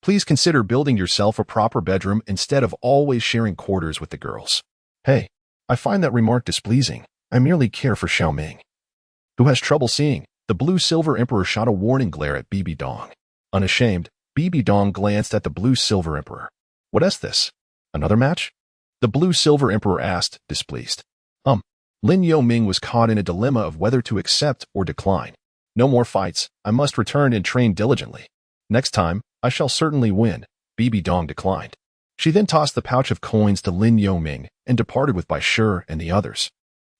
A: Please consider building yourself a proper bedroom instead of always sharing quarters with the girls. Hey, I find that remark displeasing. I merely care for Xiaoming, who has trouble seeing. The blue-silver emperor shot a warning glare at Bibi Dong. Unashamed, Bibi Dong glanced at the blue-silver emperor. What is this? Another match? The blue-silver emperor asked, displeased. Lin Yoming was caught in a dilemma of whether to accept or decline. No more fights. I must return and train diligently. Next time, I shall certainly win. Bibi Dong declined. She then tossed the pouch of coins to Lin Yoming and departed with Bai Shi and the others.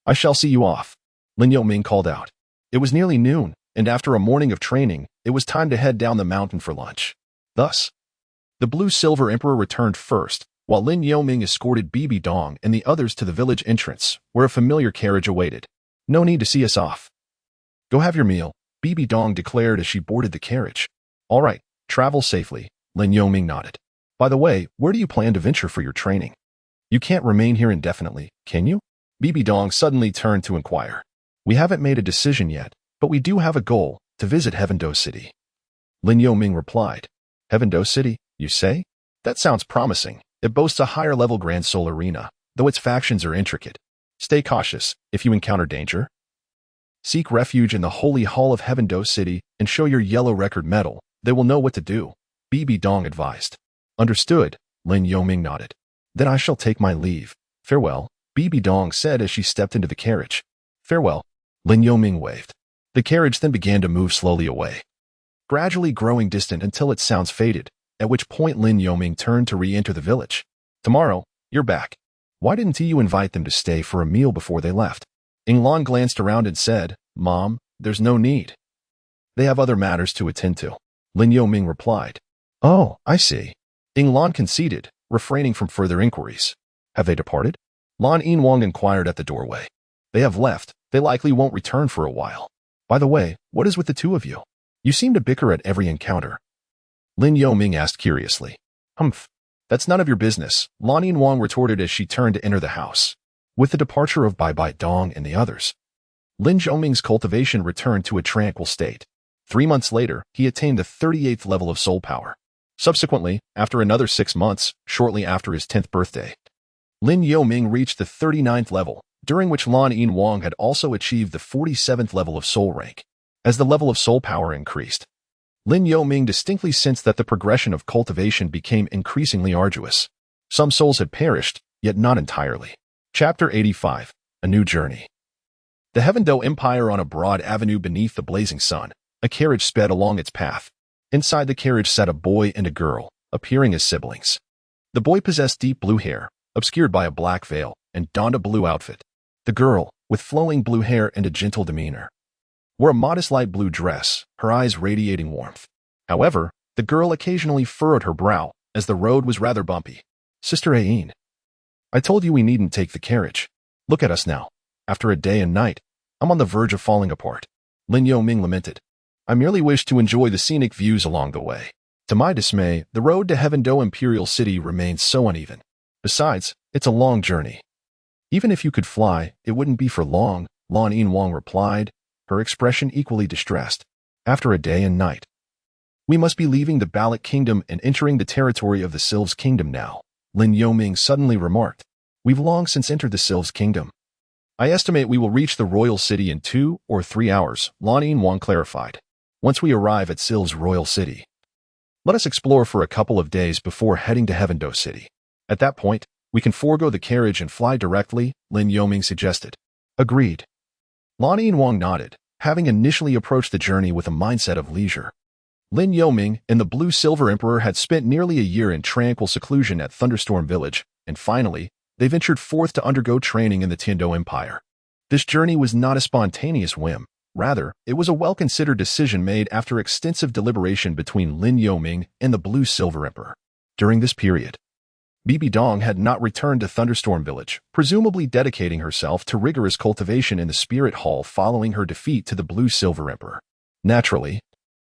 A: I shall see you off, Lin Yoming called out. It was nearly noon, and after a morning of training, it was time to head down the mountain for lunch. Thus, the Blue-Silver Emperor returned first, while Lin Yoming escorted Bibi Dong and the others to the village entrance, where a familiar carriage awaited. No need to see us off. Go have your meal, Bibi Dong declared as she boarded the carriage. All right, travel safely, Lin Yoming nodded. By the way, where do you plan to venture for your training? You can't remain here indefinitely, can you? Bibi Dong suddenly turned to inquire. We haven't made a decision yet, but we do have a goal, to visit Heavendoe City. Lin Yoming replied. Heavendoe City, you say? That sounds promising. It boasts a higher-level Grand Soul Arena, though its factions are intricate. Stay cautious if you encounter danger. Seek refuge in the Holy Hall of Heavendoe City and show your yellow record medal. They will know what to do, Bibi Dong advised. Understood, Lin Yoming nodded. Then I shall take my leave. Farewell, Bibi Dong said as she stepped into the carriage. Farewell, Lin Yoming waved. The carriage then began to move slowly away, gradually growing distant until its sounds faded, at which point Lin Yoming turned to re-enter the village. Tomorrow, you're back. Why didn't you invite them to stay for a meal before they left? Inglan glanced around and said, Mom, there's no need. They have other matters to attend to. Lin Yoming replied. Oh, I see. Inglan conceded, refraining from further inquiries. Have they departed? Lan Yinwang inquired at the doorway. They have left. They likely won't return for a while. By the way, what is with the two of you? You seem to bicker at every encounter. Lin Yoming asked curiously. Humph. That's none of your business, Lan Yinwang retorted as she turned to enter the house. With the departure of Bai Dong and the others, Lin Yoming's cultivation returned to a tranquil state. 3 months later, he attained the 38th level of soul power. Subsequently, after another 6 months, shortly after his 10th birthday, Lin Yoming reached the 39th level, during which Lan Yinwang had also achieved the 47th level of soul rank. As the level of soul power increased, Lin Yoming distinctly sensed that the progression of cultivation became increasingly arduous. Some souls had perished, yet not entirely. Chapter 85, A New Journey. The Heavendoe Empire on a broad avenue beneath the blazing sun, a carriage sped along its path. Inside the carriage sat a boy and a girl, appearing as siblings. The boy possessed deep blue hair, obscured by a black veil, and donned a blue outfit. The girl, with flowing blue hair and a gentle demeanor, wore a modest light blue dress, her eyes radiating warmth. However, the girl occasionally furrowed her brow, as the road was rather bumpy. Sister Aine, I told you we needn't take the carriage. Look at us now. After a day and night, I'm on the verge of falling apart. Lin Yoming lamented. I merely wish to enjoy the scenic views along the way. To my dismay, the road to Heavendoe Imperial City remains so uneven. Besides, it's a long journey. Even if you could fly, it wouldn't be for long, Lan Yinwang replied, her expression equally distressed. After a day and night, we must be leaving the Baloch Kingdom and entering the territory of the Sylves Kingdom now, Lin Yoming suddenly remarked. We've long since entered the Sylves Kingdom. I estimate we will reach the royal city in 2 or 3 hours, Lan Yinwang clarified. Once we arrive at Sylves Royal City, let us explore for a couple of days before heading to Heavendoe City. At that point, we can forego the carriage and fly directly, Lin Yoming suggested. Agreed. Lan Yinwang nodded, having initially approached the journey with a mindset of leisure. Lin Yoming and the Blue-Silver Emperor had spent nearly a year in tranquil seclusion at Thunderstorm Village, and finally, they ventured forth to undergo training in the Tiandoe Empire. This journey was not a spontaneous whim. Rather, it was a well-considered decision made after extensive deliberation between Lin Yoming and the Blue-Silver Emperor. During this period, Bibi Dong had not returned to Thunderstorm Village, presumably dedicating herself to rigorous cultivation in the Spirit Hall following her defeat to the Blue-Silver Emperor. Naturally,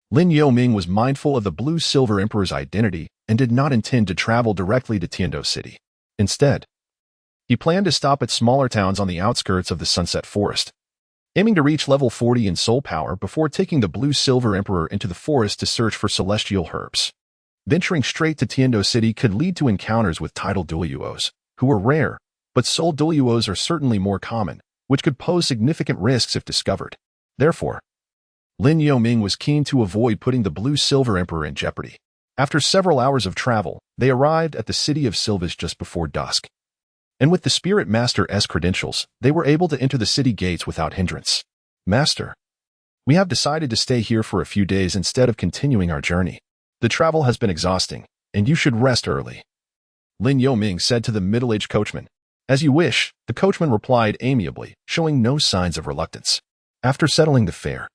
A: Lin Yoming was mindful of the Blue-Silver Emperor's identity and did not intend to travel directly to Tiandoe City. Instead, he planned to stop at smaller towns on the outskirts of the Sunset Forest, aiming to reach level 40 in soul power before taking the Blue-Silver Emperor into the forest to search for celestial herbs. Venturing straight to Tiandoe City could lead to encounters with tidal Douluos, who were rare, but soul Douluos are certainly more common, which could pose significant risks if discovered. Therefore, Lin Yoming was keen to avoid putting the Blue-Silver Emperor in jeopardy. After several hours of travel, they arrived at the city of Sylvis just before dusk. and with the Spirit Master's credentials, they were able to enter the city gates without hindrance. Master, we have decided to stay here for a few days instead of continuing our journey. The travel has been exhausting, and you should rest early. Lin Yoming said to the middle-aged coachman. As you wish, the coachman replied amiably, showing no signs of reluctance. After settling the fare,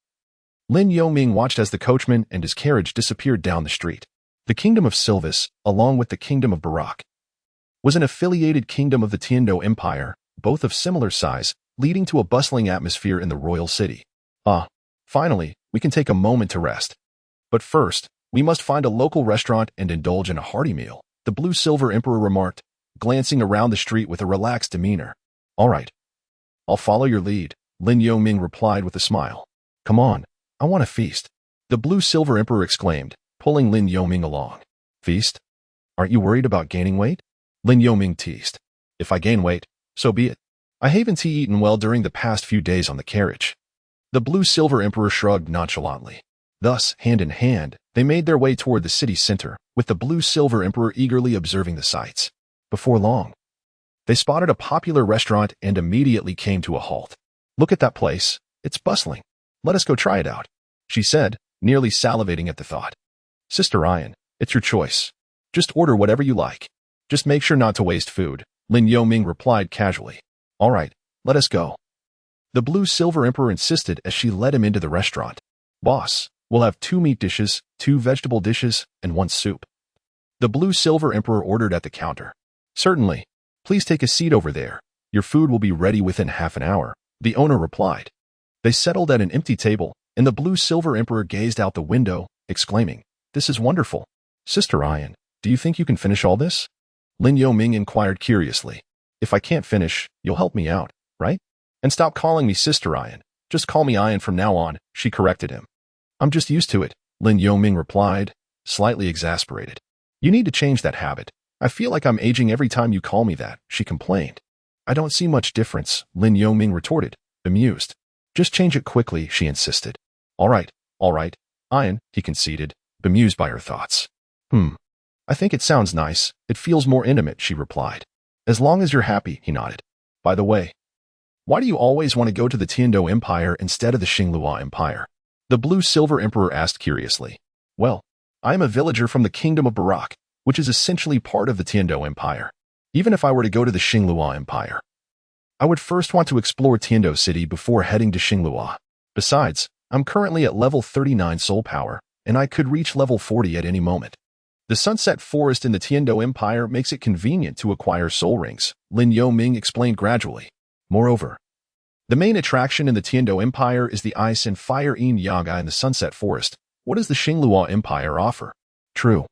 A: Lin Yoming watched as the coachman and his carriage disappeared down the street. The kingdom of Silvis, along with the kingdom of Barak, was an affiliated kingdom of the Tiando Empire, both of similar size, leading to a bustling atmosphere in the royal city. Finally, we can take a moment to rest. But first, we must find a local restaurant and indulge in a hearty meal, the Blue-Silver Emperor remarked, glancing around the street with a relaxed demeanor. All right. I'll follow your lead, Lin Yoming replied with a smile. Come on, I want to feast. The Blue-Silver Emperor exclaimed, pulling Lin Yoming along. Feast? Aren't you worried about gaining weight? Lin Yoming teased. If I gain weight, so be it. I haven't eaten well during the past few days on the carriage. The Blue-Silver Emperor shrugged nonchalantly. Thus, hand in hand, they made their way toward the city center, with the Blue-Silver Emperor eagerly observing the sights. Before long, they spotted a popular restaurant and immediately came to a halt. Look at that place. It's bustling. Let us go try it out, she said, nearly salivating at the thought. Sister Ian, it's your choice. Just order whatever you like. Just make sure not to waste food, Lin Yoming replied casually. All right, let us go. The Blue-Silver Emperor insisted as she led him into the restaurant. Boss, we'll have 2 meat dishes, 2 vegetable dishes, and 1 soup. The Blue-Silver Emperor ordered at the counter. Certainly. Please take a seat over there. Your food will be ready within half an hour, the owner replied. They settled at an empty table, and the Blue-Silver Emperor gazed out the window, exclaiming, This is wonderful. Sister Ian, do you think you can finish all this? Lin Yoming inquired curiously. If I can't finish, you'll help me out, right? And stop calling me Sister Ian. Just call me Ian from now on, she corrected him. I'm just used to it, Lin Yoming replied, slightly exasperated. You need to change that habit. I feel like I'm aging every time you call me that, she complained. I don't see much difference, Lin Yoming retorted, amused. Just change it quickly, she insisted. All right, Ian, he conceded, bemused by her thoughts. I think it sounds nice. It feels more intimate, she replied. As long as you're happy, he nodded. By the way, why do you always want to go to the Tiando Empire instead of the Xinglua Empire? The Blue-Silver Emperor asked curiously. Well, I am a villager from the kingdom of Barak, which is essentially part of the Tiando Empire. Even if I were to go to the Xinglua Empire, I would first want to explore Tiando City before heading to Xinglua. Besides, I'm currently at level 39 soul power, and I could reach level 40 at any moment. The Sunset Forest in the Tiando Empire makes it convenient to acquire soul rings, Lin Yoming explained gradually. Moreover, the main attraction in the Tiando Empire is the ice and fire Yin Yaga in the Sunset Forest. What does the Xinglua Empire offer? True.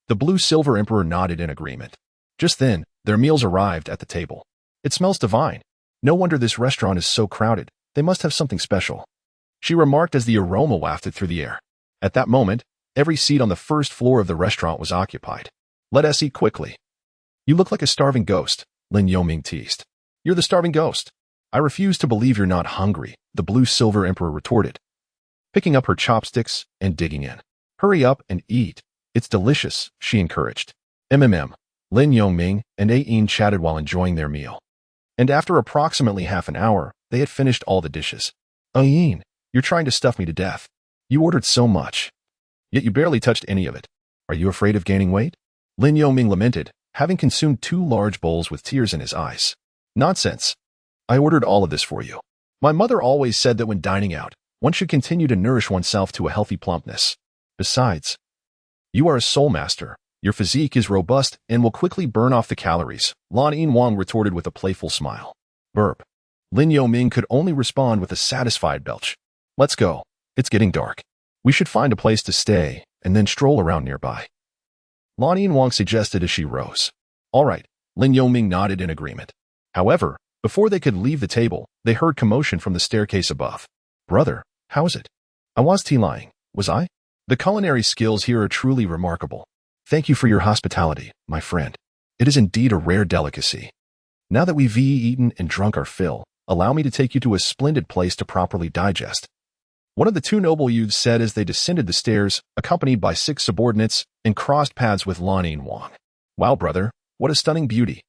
A: The Blue-Silver Emperor nodded in agreement. Just then, their meals arrived at the table. It smells divine. No wonder this restaurant is so crowded. They must have something special, she remarked as the aroma wafted through the air. At that moment, every seat on the first floor of the restaurant was occupied. Let us eat quickly. You look like a starving ghost, Lin Yoming teased. You're the starving ghost. I refuse to believe you're not hungry, the Blue-Silver Emperor retorted, picking up her chopsticks and digging in. Hurry up and eat. It's delicious, she encouraged. Lin Yoming and Ayin chatted while enjoying their meal. And after approximately half an hour, they had finished all the dishes. Ayin, you're trying to stuff me to death. You ordered so much, yet you barely touched any of it. Are you afraid of gaining weight? Lin Yoming lamented, having consumed 2 large bowls with tears in his eyes. Nonsense. I ordered all of this for you. My mother always said that when dining out, one should continue to nourish oneself to a healthy plumpness. Besides, you are a soul master. Your physique is robust and will quickly burn off the calories, Lan Yinwang retorted with a playful smile. Burp. Lin Yoming could only respond with a satisfied belch. Let's go. It's getting dark. We should find a place to stay and then stroll around nearby, Lan Yinwang suggested as she rose. All right, Lin Yoming nodded in agreement. However, before they could leave the table, they heard commotion from the staircase above. Brother, how's it? I was lying, was I? The culinary skills here are truly remarkable. Thank you for your hospitality, my friend. It is indeed a rare delicacy. Now that we've eaten and drunk our fill, allow me to take you to a splendid place to properly digest. One of the 2 noble youths said as they descended the stairs, accompanied by 6 subordinates, and crossed paths with Lan Yinwang. Wow, brother, what a stunning beauty.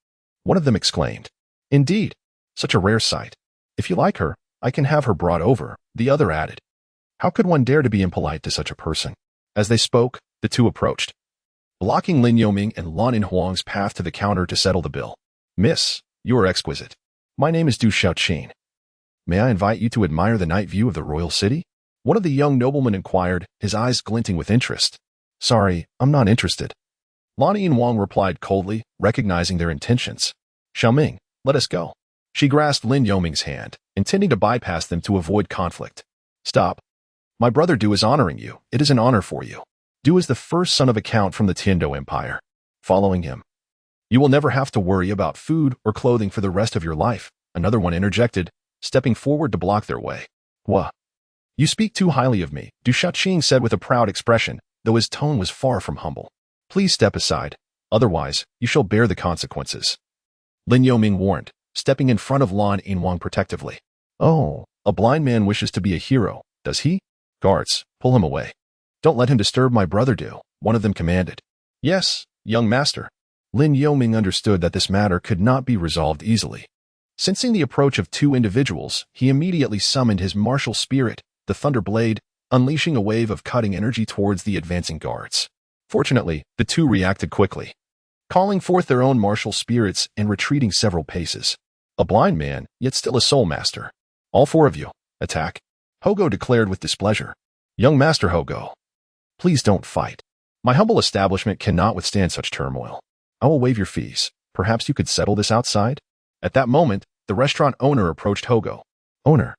A: One of them exclaimed. Indeed, such a rare sight. If you like her, I can have her brought over, the other added. How could one dare to be impolite to such a person? As they spoke, the two approached, blocking Lin Yoming and Lan Inhuang's path to the counter to settle the bill. Miss, you are exquisite. My name is Du Xiaoqing. May I invite you to admire the night view of the royal city? One of the young noblemen inquired, his eyes glinting with interest. Sorry, I'm not interested. Lan Yinhuang replied coldly, recognizing their intentions. Xiaoming, let us go. She grasped Lin Yoming's hand, intending to bypass them to avoid conflict. Stop. My brother Du is honoring you. It is an honor for you. Du is the first son of a count from the Tiando Empire. Following him, you will never have to worry about food or clothing for the rest of your life, another one interjected, stepping forward to block their way. What? You speak too highly of me, Du Xiaoqing said with a proud expression, though his tone was far from humble. Please step aside, otherwise you shall bear the consequences. Lin Yoming warned, stepping in front of Lan Yinhuang protectively. Oh, a blind man wishes to be a hero, does he? Guards, pull him away. Don't let him disturb my brother Du, one of them commanded. Yes, young master. Lin Yoming understood that this matter could not be resolved easily. Sensing the approach of two individuals, he immediately summoned his martial spirit, the Thunder Blade, unleashing a wave of cutting energy towards the advancing guards. Fortunately, the two reacted quickly, calling forth their own martial spirits and retreating several paces. A blind man, yet still a soul master. All four of you, attack. Hogo declared with displeasure. Young Master Hogo, please don't fight. My humble establishment cannot withstand such turmoil. I will waive your fees. Perhaps you could settle this outside? At that moment, the restaurant owner approached Hogo. Owner,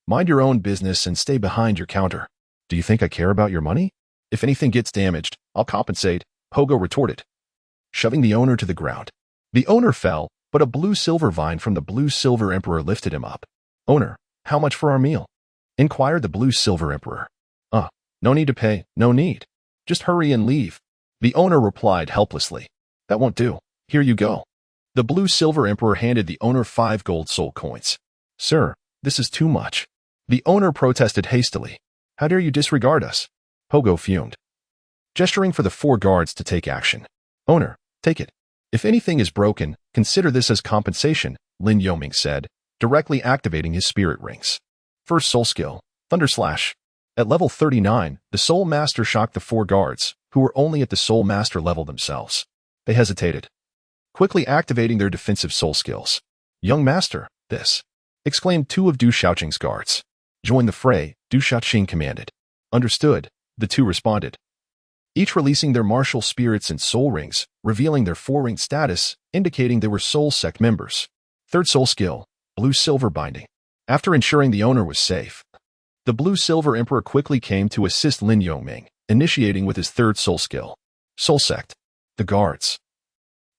A: mind your own business and stay behind your counter. Do you think I care about your money? If anything gets damaged, I'll compensate, Hogo retorted, shoving the owner to the ground. The owner fell, but a blue-silver vine from the blue-silver emperor lifted him up. Owner, how much for our meal? Inquired the blue-silver emperor. No need to pay, no need. Just hurry and leave. The owner replied helplessly. That won't do. Here you go. The blue-silver emperor handed the owner 5 gold soul coins. Sir, this is too much. The owner protested hastily. How dare you disregard us? Hogo fumed, gesturing for the 4 guards to take action. Owner, take it. If anything is broken, consider this as compensation, Lin Yoming said, directly activating his spirit rings. First soul skill, Thunder Slash. At level 39, the Soul Master shocked the 4 guards, who were only at the Soul Master level themselves. They hesitated, quickly activating their defensive soul skills. Young Master, this, exclaimed 2 of Du Xiaoqing's guards. Join the fray, Du Xiaoqing commanded. Understood, the 2 responded, each releasing their martial spirits and soul rings, revealing their 4-ring status, indicating they were soul sect members. Third soul skill, Blue-Silver Binding. After ensuring the owner was safe, the Blue-Silver Emperor quickly came to assist Lin Yoming, initiating with his 3rd soul skill, Soul Sect. The guards,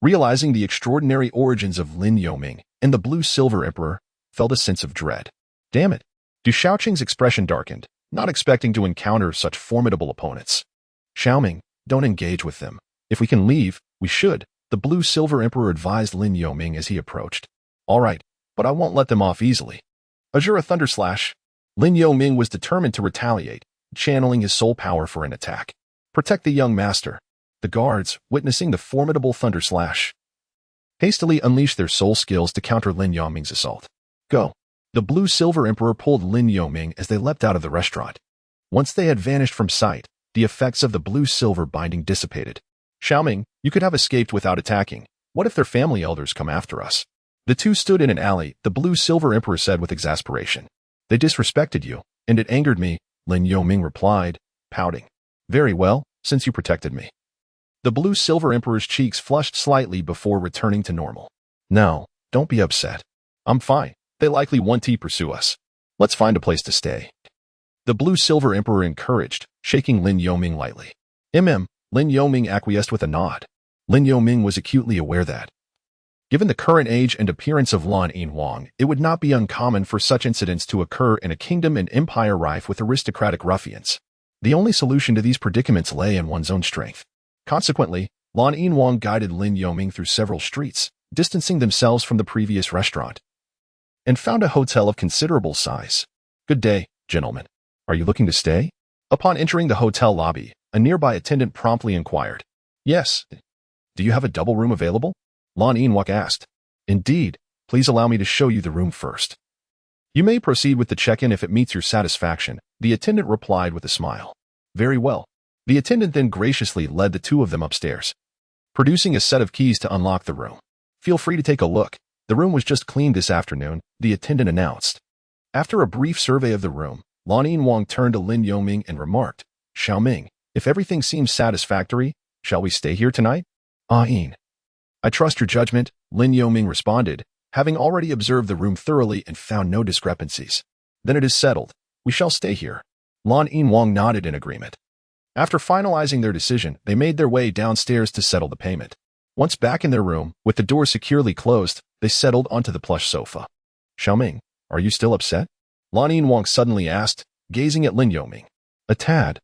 A: realizing the extraordinary origins of Lin Yoming and the Blue-Silver Emperor, felt a sense of dread. Damn it. Du Xiaoqing's expression darkened, not expecting to encounter such formidable opponents. Xiaoming, don't engage with them. If we can leave, we should, the Blue-Silver Emperor advised Lin Yoming as he approached. All right, but I won't let them off easily. Azura Thunder Slash. Lin Yoming was determined to retaliate, channeling his soul power for an attack. Protect the young master. The guards, witnessing the formidable Thunder Slash, hastily unleashed their soul skills to counter Lin Yoming's assault. Go. The Blue-Silver Emperor pulled Lin Yoming as they leapt out of the restaurant. Once they had vanished from sight, the effects of the Blue-Silver Binding dissipated. Xiaoming, you could have escaped without attacking. What if their family elders come after us? The 2 stood in an alley, the Blue-Silver Emperor said with exasperation. They disrespected you, and it angered me, Lin Yoming replied, pouting. Very well, since you protected me. The Blue-Silver Emperor's cheeks flushed slightly before returning to normal. No, don't be upset. I'm fine. They likely won't pursue us. Let's find a place to stay. The Blue-Silver Emperor encouraged, shaking Lin Yoming lightly. Lin Yoming acquiesced with a nod. Lin Yoming was acutely aware that, given the current age and appearance of Lan Yinhuang, it would not be uncommon for such incidents to occur in a kingdom and empire rife with aristocratic ruffians. The only solution to these predicaments lay in one's own strength. Consequently, Lan Yinhuang guided Lin Yoming through several streets, distancing themselves from the previous restaurant, and found a hotel of considerable size. Good day, gentlemen. Are you looking to stay? Upon entering the hotel lobby, a nearby attendant promptly inquired. Yes. Do you have a double room available? Lan Yinwang asked. Indeed, please allow me to show you the room first. You may proceed with the check-in if it meets your satisfaction, the attendant replied with a smile. Very well. The attendant then graciously led the two of them upstairs, producing a set of keys to unlock the room. Feel free to take a look. The room was just cleaned this afternoon, the attendant announced. After a brief survey of the room, Lan Yinwang turned to Lin Yoming and remarked, Xiaoming, if everything seems satisfactory, shall we stay here tonight? Yin. I trust your judgment, Lin Yoming responded, having already observed the room thoroughly and found no discrepancies. Then it is settled. We shall stay here. Lan Yinwang nodded in agreement. After finalizing their decision, they made their way downstairs to settle the payment. Once back in their room, with the door securely closed, they settled onto the plush sofa. Xiaoming, are you still upset? Lan Yinwang suddenly asked, gazing at Lin Yoming. A tad.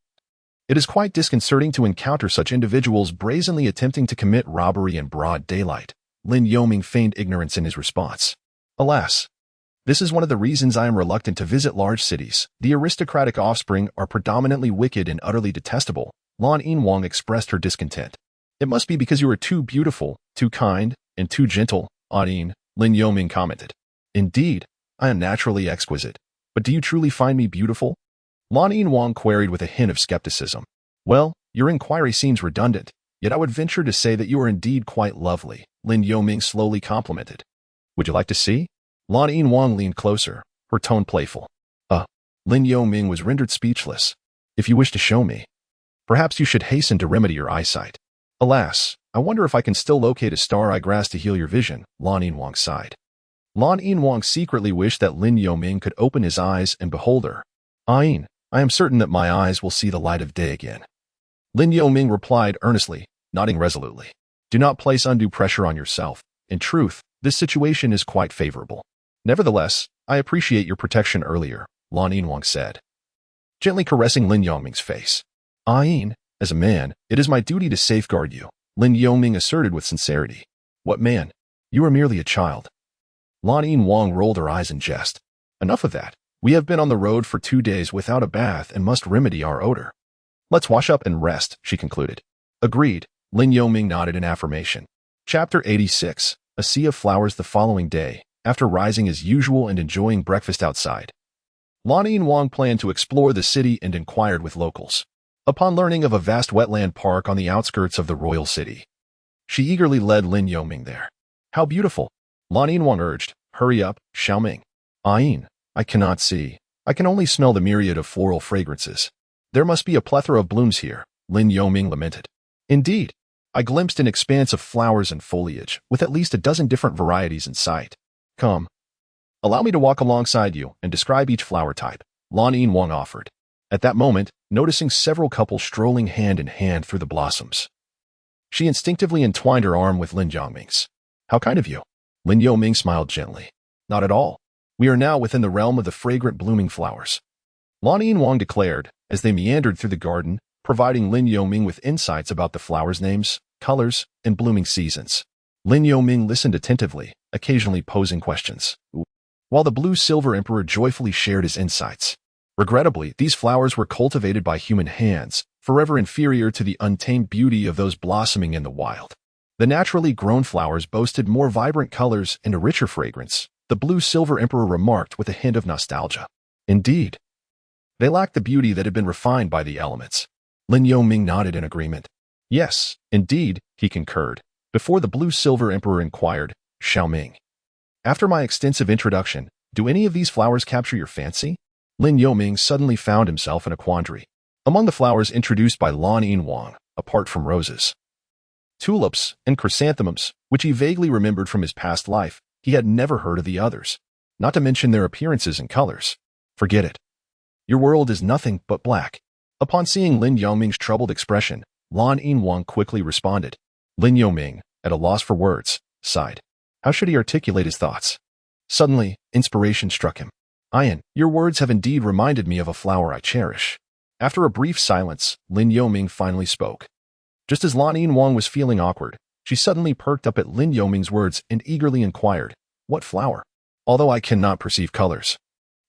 A: It is quite disconcerting to encounter such individuals brazenly attempting to commit robbery in broad daylight. Lin Yoming feigned ignorance in his response. Alas, this is one of the reasons I am reluctant to visit large cities. The aristocratic offspring are predominantly wicked and utterly detestable. Lan Yinwang expressed her discontent. It must be because you are too beautiful, too kind, and too gentle, Lin Yoming commented. Indeed, I am naturally exquisite. But do you truly find me beautiful? Lan Yinwang queried with a hint of skepticism. Well, your inquiry seems redundant, yet I would venture to say that you are indeed quite lovely, Lin Yoming slowly complimented. Would you like to see? Lan Yinwang leaned closer, her tone playful. Lin Yoming was rendered speechless. If you wish to show me, perhaps you should hasten to remedy your eyesight. Alas, I wonder if I can still locate a star eyeglass to heal your vision, Lan Yinwang sighed. Lan Yinwang secretly wished that Lin Yoming could open his eyes and behold her. Yin, I am certain that my eyes will see the light of day again. Lin Yoming replied earnestly, nodding resolutely. Do not place undue pressure on yourself. In truth, this situation is quite favorable. Nevertheless, I appreciate your protection earlier, Lan Yinwang said, gently caressing Lin Yoming's face. Yin, as a man, it is my duty to safeguard you, Lin Yoming asserted with sincerity. What man? You are merely a child. Lan Yinwang rolled her eyes in jest. Enough of that. We have been on the road for 2 days without a bath and must remedy our odor. Let's wash up and rest, she concluded. Agreed, Lin Yoming nodded in affirmation. Chapter 86. A sea of flowers. The following day, after rising as usual and enjoying breakfast outside, Lan Yinwang planned to explore the city and inquired with locals. Upon learning of a vast wetland park on the outskirts of the royal city, she eagerly led Lin Yoming there. How beautiful! Lan Yinwang urged. Hurry up, Xiaoming. Yin, I cannot see. I can only smell the myriad of floral fragrances. There must be a plethora of blooms here, Lin Yoming lamented. Indeed, I glimpsed an expanse of flowers and foliage, with at least a dozen different varieties in sight. Come. Allow me to walk alongside you and describe each flower type, Lan Yinwang offered. At that moment, noticing several couples strolling hand in hand through the blossoms, she instinctively entwined her arm with Lin Yoming's. How kind of you. Lin Yoming smiled gently. Not at all. We are now within the realm of the fragrant blooming flowers, Lan Yinwang declared, as they meandered through the garden, providing Lin Yoming with insights about the flowers' names, colors, and blooming seasons. Lin Yoming listened attentively, occasionally posing questions, while the blue-silver emperor joyfully shared his insights. Regrettably, these flowers were cultivated by human hands, forever inferior to the untamed beauty of those blossoming in the wild. The naturally grown flowers boasted more vibrant colors and a richer fragrance, the blue-silver emperor remarked with a hint of nostalgia. Indeed, they lacked the beauty that had been refined by the elements. Lin Yoming nodded in agreement. Yes, indeed, he concurred. Before the blue-silver emperor inquired, Xiaoming, after my extensive introduction, do any of these flowers capture your fancy? Lin Yoming suddenly found himself in a quandary. Among the flowers introduced by Lan Yinwang, apart from roses, tulips, and chrysanthemums, which he vaguely remembered from his past life, he had never heard of the others, not to mention their appearances and colors. Forget it. Your world is nothing but black. Upon seeing Lin Yoming's troubled expression, Lan Yinwang quickly responded. Lin Yoming, at a loss for words, sighed. How should he articulate his thoughts? Suddenly, inspiration struck him. Yin, your words have indeed reminded me of a flower I cherish. After a brief silence, Lin Yoming finally spoke. Just as Lan Yinwang was feeling awkward, she suddenly perked up at Lin Yoming's words and eagerly inquired, What flower? Although I cannot perceive colors,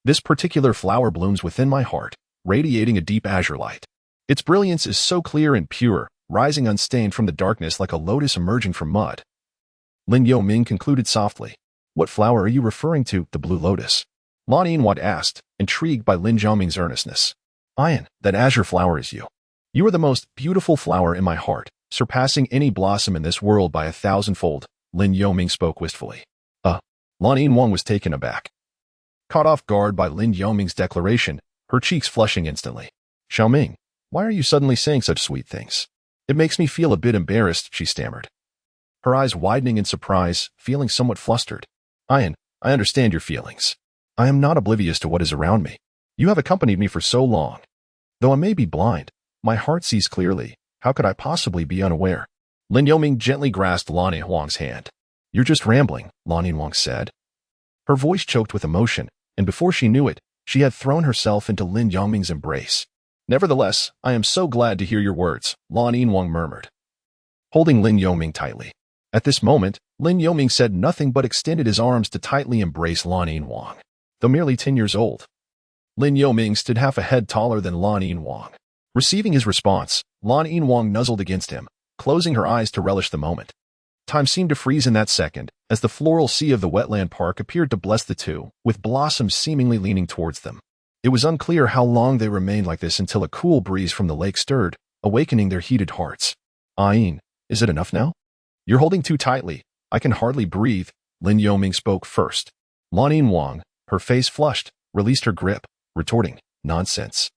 A: this particular flower blooms within my heart, radiating a deep azure light. Its brilliance is so clear and pure, rising unstained from the darkness like a lotus emerging from mud. Lin Yoming concluded softly. What flower are you referring to? The blue lotus. Lan Yinhuan asked, intrigued by Lin Yoming's earnestness. Ayan, that azure flower is you. You are the most beautiful flower in my heart, surpassing any blossom in this world by 1,000-fold, Lin Yoming spoke wistfully. Lan Yinhuan was taken aback. Caught off guard by Lin Yoming's declaration, her cheeks flushing instantly. Xiaoming, why are you suddenly saying such sweet things? It makes me feel a bit embarrassed, she stammered. Her eyes widening in surprise, feeling somewhat flustered. Ayan, I understand your feelings. I am not oblivious to what is around me. You have accompanied me for so long. Though I may be blind, my heart sees clearly. How could I possibly be unaware? Lin Yoming gently grasped Lan Yinhuang's hand. You're just rambling, Lan Yinhuang said. Her voice choked with emotion, and before she knew it, she had thrown herself into Lin Yoming's embrace. Nevertheless, I am so glad to hear your words, Lan Yinhuang murmured, holding Lin Yoming tightly. At this moment, Lin Yoming said nothing but extended his arms to tightly embrace Lan Yinhuang. Though merely 10 years old, Lin Yoming stood half a head taller than Lan Yinhuang. Receiving his response, Lan Yinhuang nuzzled against him, closing her eyes to relish the moment. Time seemed to freeze in that second, as the floral sea of the wetland park appeared to bless the two, with blossoms seemingly leaning towards them. It was unclear how long they remained like this until a cool breeze from the lake stirred, awakening their heated hearts. Ayin, is it enough now? You're holding too tightly. I can hardly breathe, Lin Yoming spoke first. Lan Yinhuang, her face flushed, released her grip, retorting, nonsense.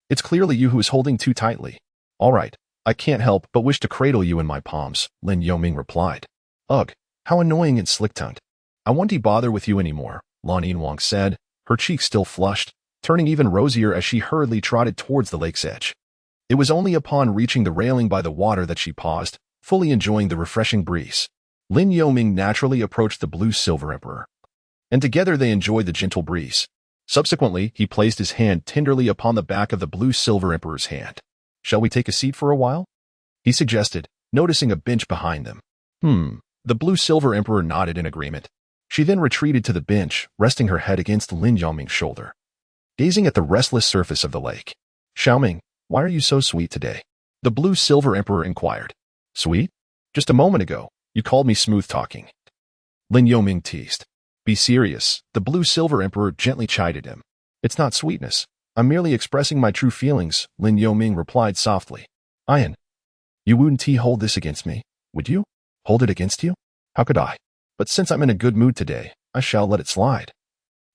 A: It's clearly you who is holding too tightly. All right, I can't help but wish to cradle you in my palms, Lin Yoming replied. Ugh, how annoying and slick-tongued. I won't bother with you anymore, Lan Yinhuang said, her cheeks still flushed, turning even rosier as she hurriedly trotted towards the lake's edge. It was only upon reaching the railing by the water that she paused, fully enjoying the refreshing breeze. Lin Yoming naturally approached the blue silver emperor, and together they enjoyed the gentle breeze. Subsequently, he placed his hand tenderly upon the back of the blue silver emperor's hand. Shall we take a seat for a while? He suggested, noticing a bench behind them. The blue silver emperor nodded in agreement. She then retreated to the bench, resting her head against Lin Yoming's shoulder, gazing at the restless surface of the lake. Xiaoming, why are you so sweet today? The blue silver emperor inquired. Sweet? Just a moment ago, you called me smooth-talking. Lin Yoming teased. Be serious, the blue silver emperor gently chided him. It's not sweetness. I'm merely expressing my true feelings, Lin Yoming replied softly. Ayan, you wouldn't hold this against me, would you? Hold it against you? How could I? But since I'm in a good mood today, I shall let it slide.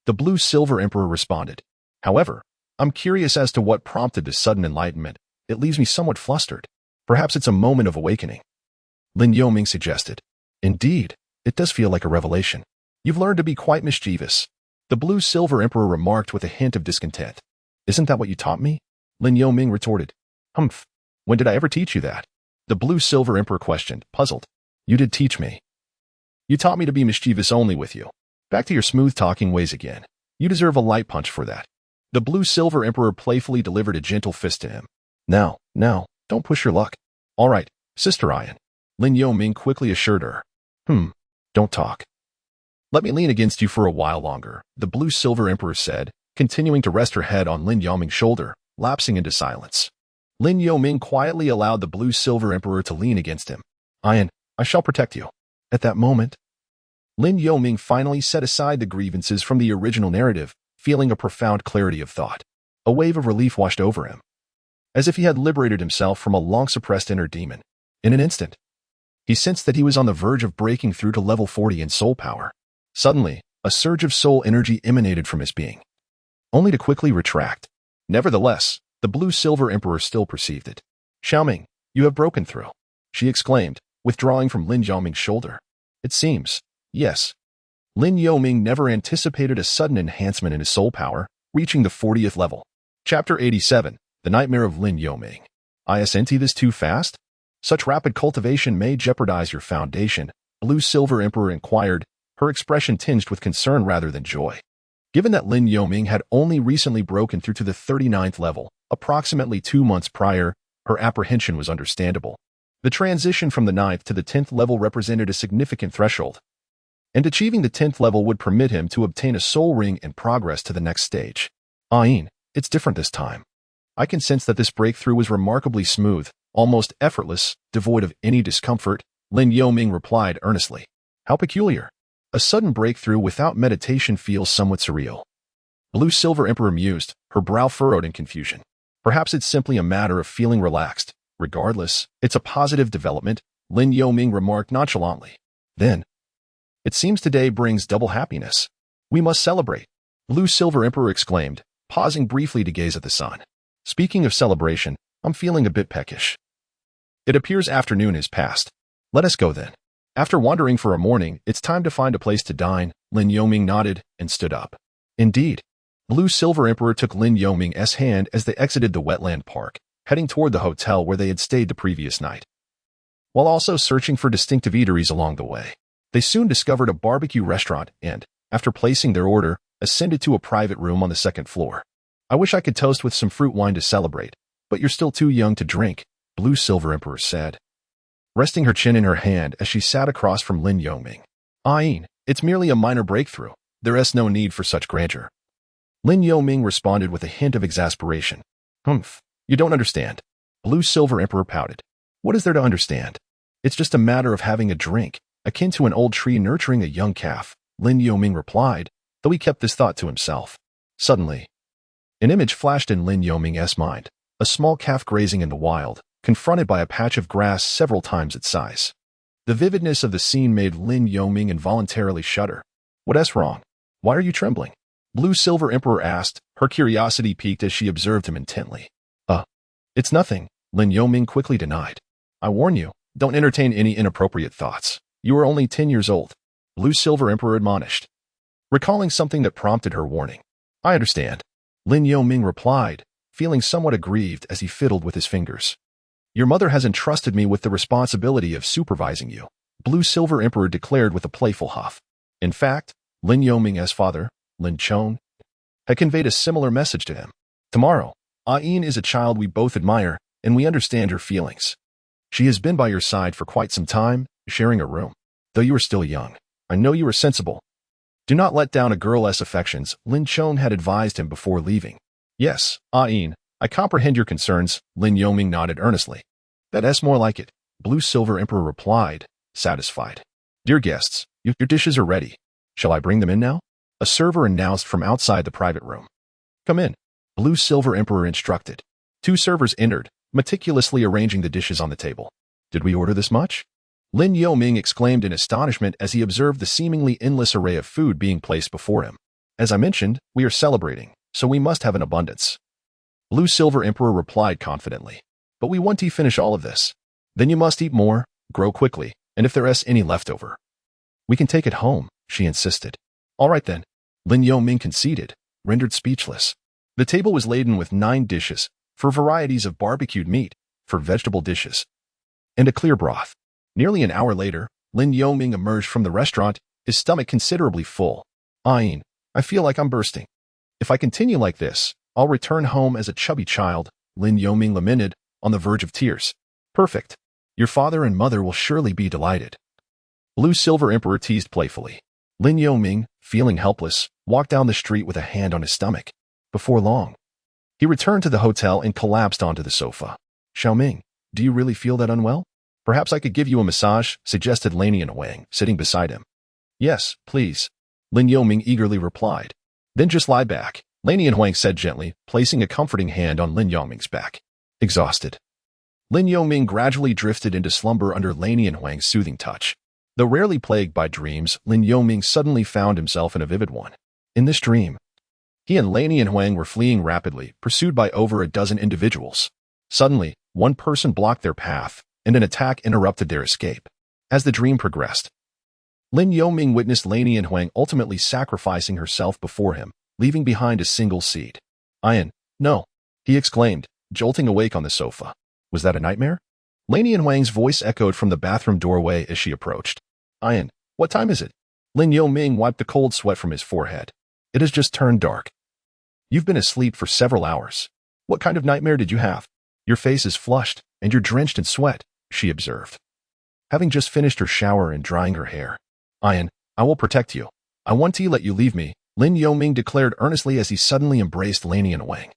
A: The blue silver emperor responded. However, I'm curious as to what prompted this sudden enlightenment. It leaves me somewhat flustered. Perhaps it's a moment of awakening. Lin Yoming suggested. Indeed, it does feel like a revelation. You've learned to be quite mischievous. The blue silver emperor remarked with a hint of discontent. Isn't that what you taught me? Lin Yoming retorted. Humph. When did I ever teach you that? The blue silver emperor questioned, puzzled. You did teach me. You taught me to be mischievous only with you. Back to your smooth-talking ways again. You deserve a light punch for that. The blue silver emperor playfully delivered a gentle fist to him. Now, don't push your luck. All right, Sister Ayan. Lin Yoming quickly assured her. Don't talk. Let me lean against you for a while longer, the blue silver emperor said, continuing to rest her head on Lin Yoming's shoulder, lapsing into silence. Lin Yoming quietly allowed the blue silver emperor to lean against him. Ayan, I shall protect you. At that moment, Lin Yoming finally set aside the grievances from the original narrative, feeling a profound clarity of thought. A wave of relief washed over him, as if he had liberated himself from a long-suppressed inner demon. In an instant, he sensed that he was on the verge of breaking through to level 40 in soul power. Suddenly, a surge of soul energy emanated from his being, only to quickly retract. Nevertheless, the blue silver emperor still perceived it. Xiaoming, you have broken through, she exclaimed, withdrawing from Lin Yoming's shoulder. It seems, yes. Lin Yoming never anticipated a sudden enhancement in his soul power, reaching the 40th level. Chapter 87, The Nightmare of Lin Yoming. Isn't this too fast? Such rapid cultivation may jeopardize your foundation, Blue Silver Emperor inquired, her expression tinged with concern rather than joy. Given that Lin Yoming had only recently broken through to the 39th level, approximately 2 months prior, her apprehension was understandable. The transition from the 9th to the 10th level represented a significant threshold, and achieving the 10th level would permit him to obtain a soul ring and progress to the next stage. Ayin, it's different this time. I can sense that this breakthrough was remarkably smooth, almost effortless, devoid of any discomfort, Lin Yoming replied earnestly. How peculiar. A sudden breakthrough without meditation feels somewhat surreal. Blue Silver Emperor mused, her brow furrowed in confusion. Perhaps it's simply a matter of feeling relaxed. Regardless, it's a positive development, Lin Yoming remarked nonchalantly. Then, it seems today brings double happiness. We must celebrate, Blue Silver Emperor exclaimed, pausing briefly to gaze at the sun. Speaking of celebration, I'm feeling a bit peckish. It appears afternoon has passed. Let us go then. After wandering for a morning, it's time to find a place to dine, Lin Yoming nodded and stood up. Indeed. Blue Silver Emperor took Lin Yoming's hand as they exited the wetland park, heading toward the hotel where they had stayed the previous night. While also searching for distinctive eateries along the way, they soon discovered a barbecue restaurant and, after placing their order, ascended to a private room on the second floor. I wish I could toast with some fruit wine to celebrate, but you're still too young to drink, Blue Silver Emperor said, resting her chin in her hand as she sat across from Lin Yoming. Ain, it's merely a minor breakthrough. There's no need for such grandeur. Lin Yoming responded with a hint of exasperation. Humph, you don't understand. Blue Silver Emperor pouted. What is there to understand? It's just a matter of having a drink, akin to an old tree nurturing a young calf, Lin Yoming replied, though he kept this thought to himself. Suddenly, an image flashed in Lin Yoming's mind, a small calf grazing in the wild, confronted by a patch of grass several times its size. The vividness of the scene made Lin Yoming involuntarily shudder. What's wrong? Why are you trembling? Blue Silver Emperor asked, her curiosity piqued as she observed him intently. It's nothing, Lin Yoming quickly denied. I warn you, don't entertain any inappropriate thoughts. You are only 10 years old, Blue Silver Emperor admonished, recalling something that prompted her warning. I understand, Lin Yoming replied, feeling somewhat aggrieved as he fiddled with his fingers. Your mother has entrusted me with the responsibility of supervising you, Blue Silver Emperor declared with a playful huff. In fact, Lin Yoming's father, Lin Chong, had conveyed a similar message to him. Tomorrow, Ain is a child we both admire, and we understand her feelings. She has been by your side for quite some time, sharing a room. Though you are still young, I know you are sensible. Do not let down a girl's affections, Lin Chong had advised him before leaving. Yes, Ain, I comprehend your concerns, Lin Yoming nodded earnestly. That's more like it, Blue Silver Emperor replied, satisfied. Dear guests, your dishes are ready. Shall I bring them in now? A server announced from outside the private room. Come in, Blue Silver Emperor instructed. 2 servers entered, meticulously arranging the dishes on the table. Did we order this much? Lin Yoming exclaimed in astonishment as he observed the seemingly endless array of food being placed before him. As I mentioned, we are celebrating, so we must have an abundance. Blue Silver Emperor replied confidently. But we want to finish all of this. Then you must eat more, grow quickly, and if there's any leftover, we can take it home, she insisted. All right then, Lin Yoming conceded, rendered speechless. The table was laden with 9 dishes, 4 varieties of barbecued meat, 4 vegetable dishes, and a clear broth. Nearly an hour later, Lin Yoming emerged from the restaurant, his stomach considerably full. Ain, I feel like I'm bursting. If I continue like this, I'll return home as a chubby child, Lin Yoming lamented, on the verge of tears. Perfect. Your father and mother will surely be delighted. Blue Silver Emperor teased playfully. Lin Yoming, feeling helpless, walked down the street with a hand on his stomach. Before long, he returned to the hotel and collapsed onto the sofa. Xiaoming, do you really feel that unwell? Perhaps I could give you a massage, suggested Lanian Wang, sitting beside him. Yes, please, Lin Yoming eagerly replied. Then just lie back, Lanian Wang said gently, placing a comforting hand on Lin Yoming's back. Exhausted, Lin Yoming gradually drifted into slumber under Lanian Wang's soothing touch. Though rarely plagued by dreams, Lin Yoming suddenly found himself in a vivid one. In this dream, he and Lanian Wang were fleeing rapidly, pursued by over a dozen individuals. Suddenly, one person blocked their path, and an attack interrupted their escape. As the dream progressed, Lin Yoming witnessed Lanian Wang ultimately sacrificing herself before him, leaving behind a single seed. Ian, no, he exclaimed, jolting awake on the sofa. Was that a nightmare? Lanian Wang's voice echoed from the bathroom doorway as she approached. Ian, what time is it? Lin Yoming wiped the cold sweat from his forehead. It has just turned dark. You've been asleep for several hours. What kind of nightmare did you have? Your face is flushed, and you're drenched in sweat, she observed, having just finished her shower and drying her hair. Ian, I will protect you. I want to let you leave me, Lin Yoming declared earnestly as he suddenly embraced Lanian Wang.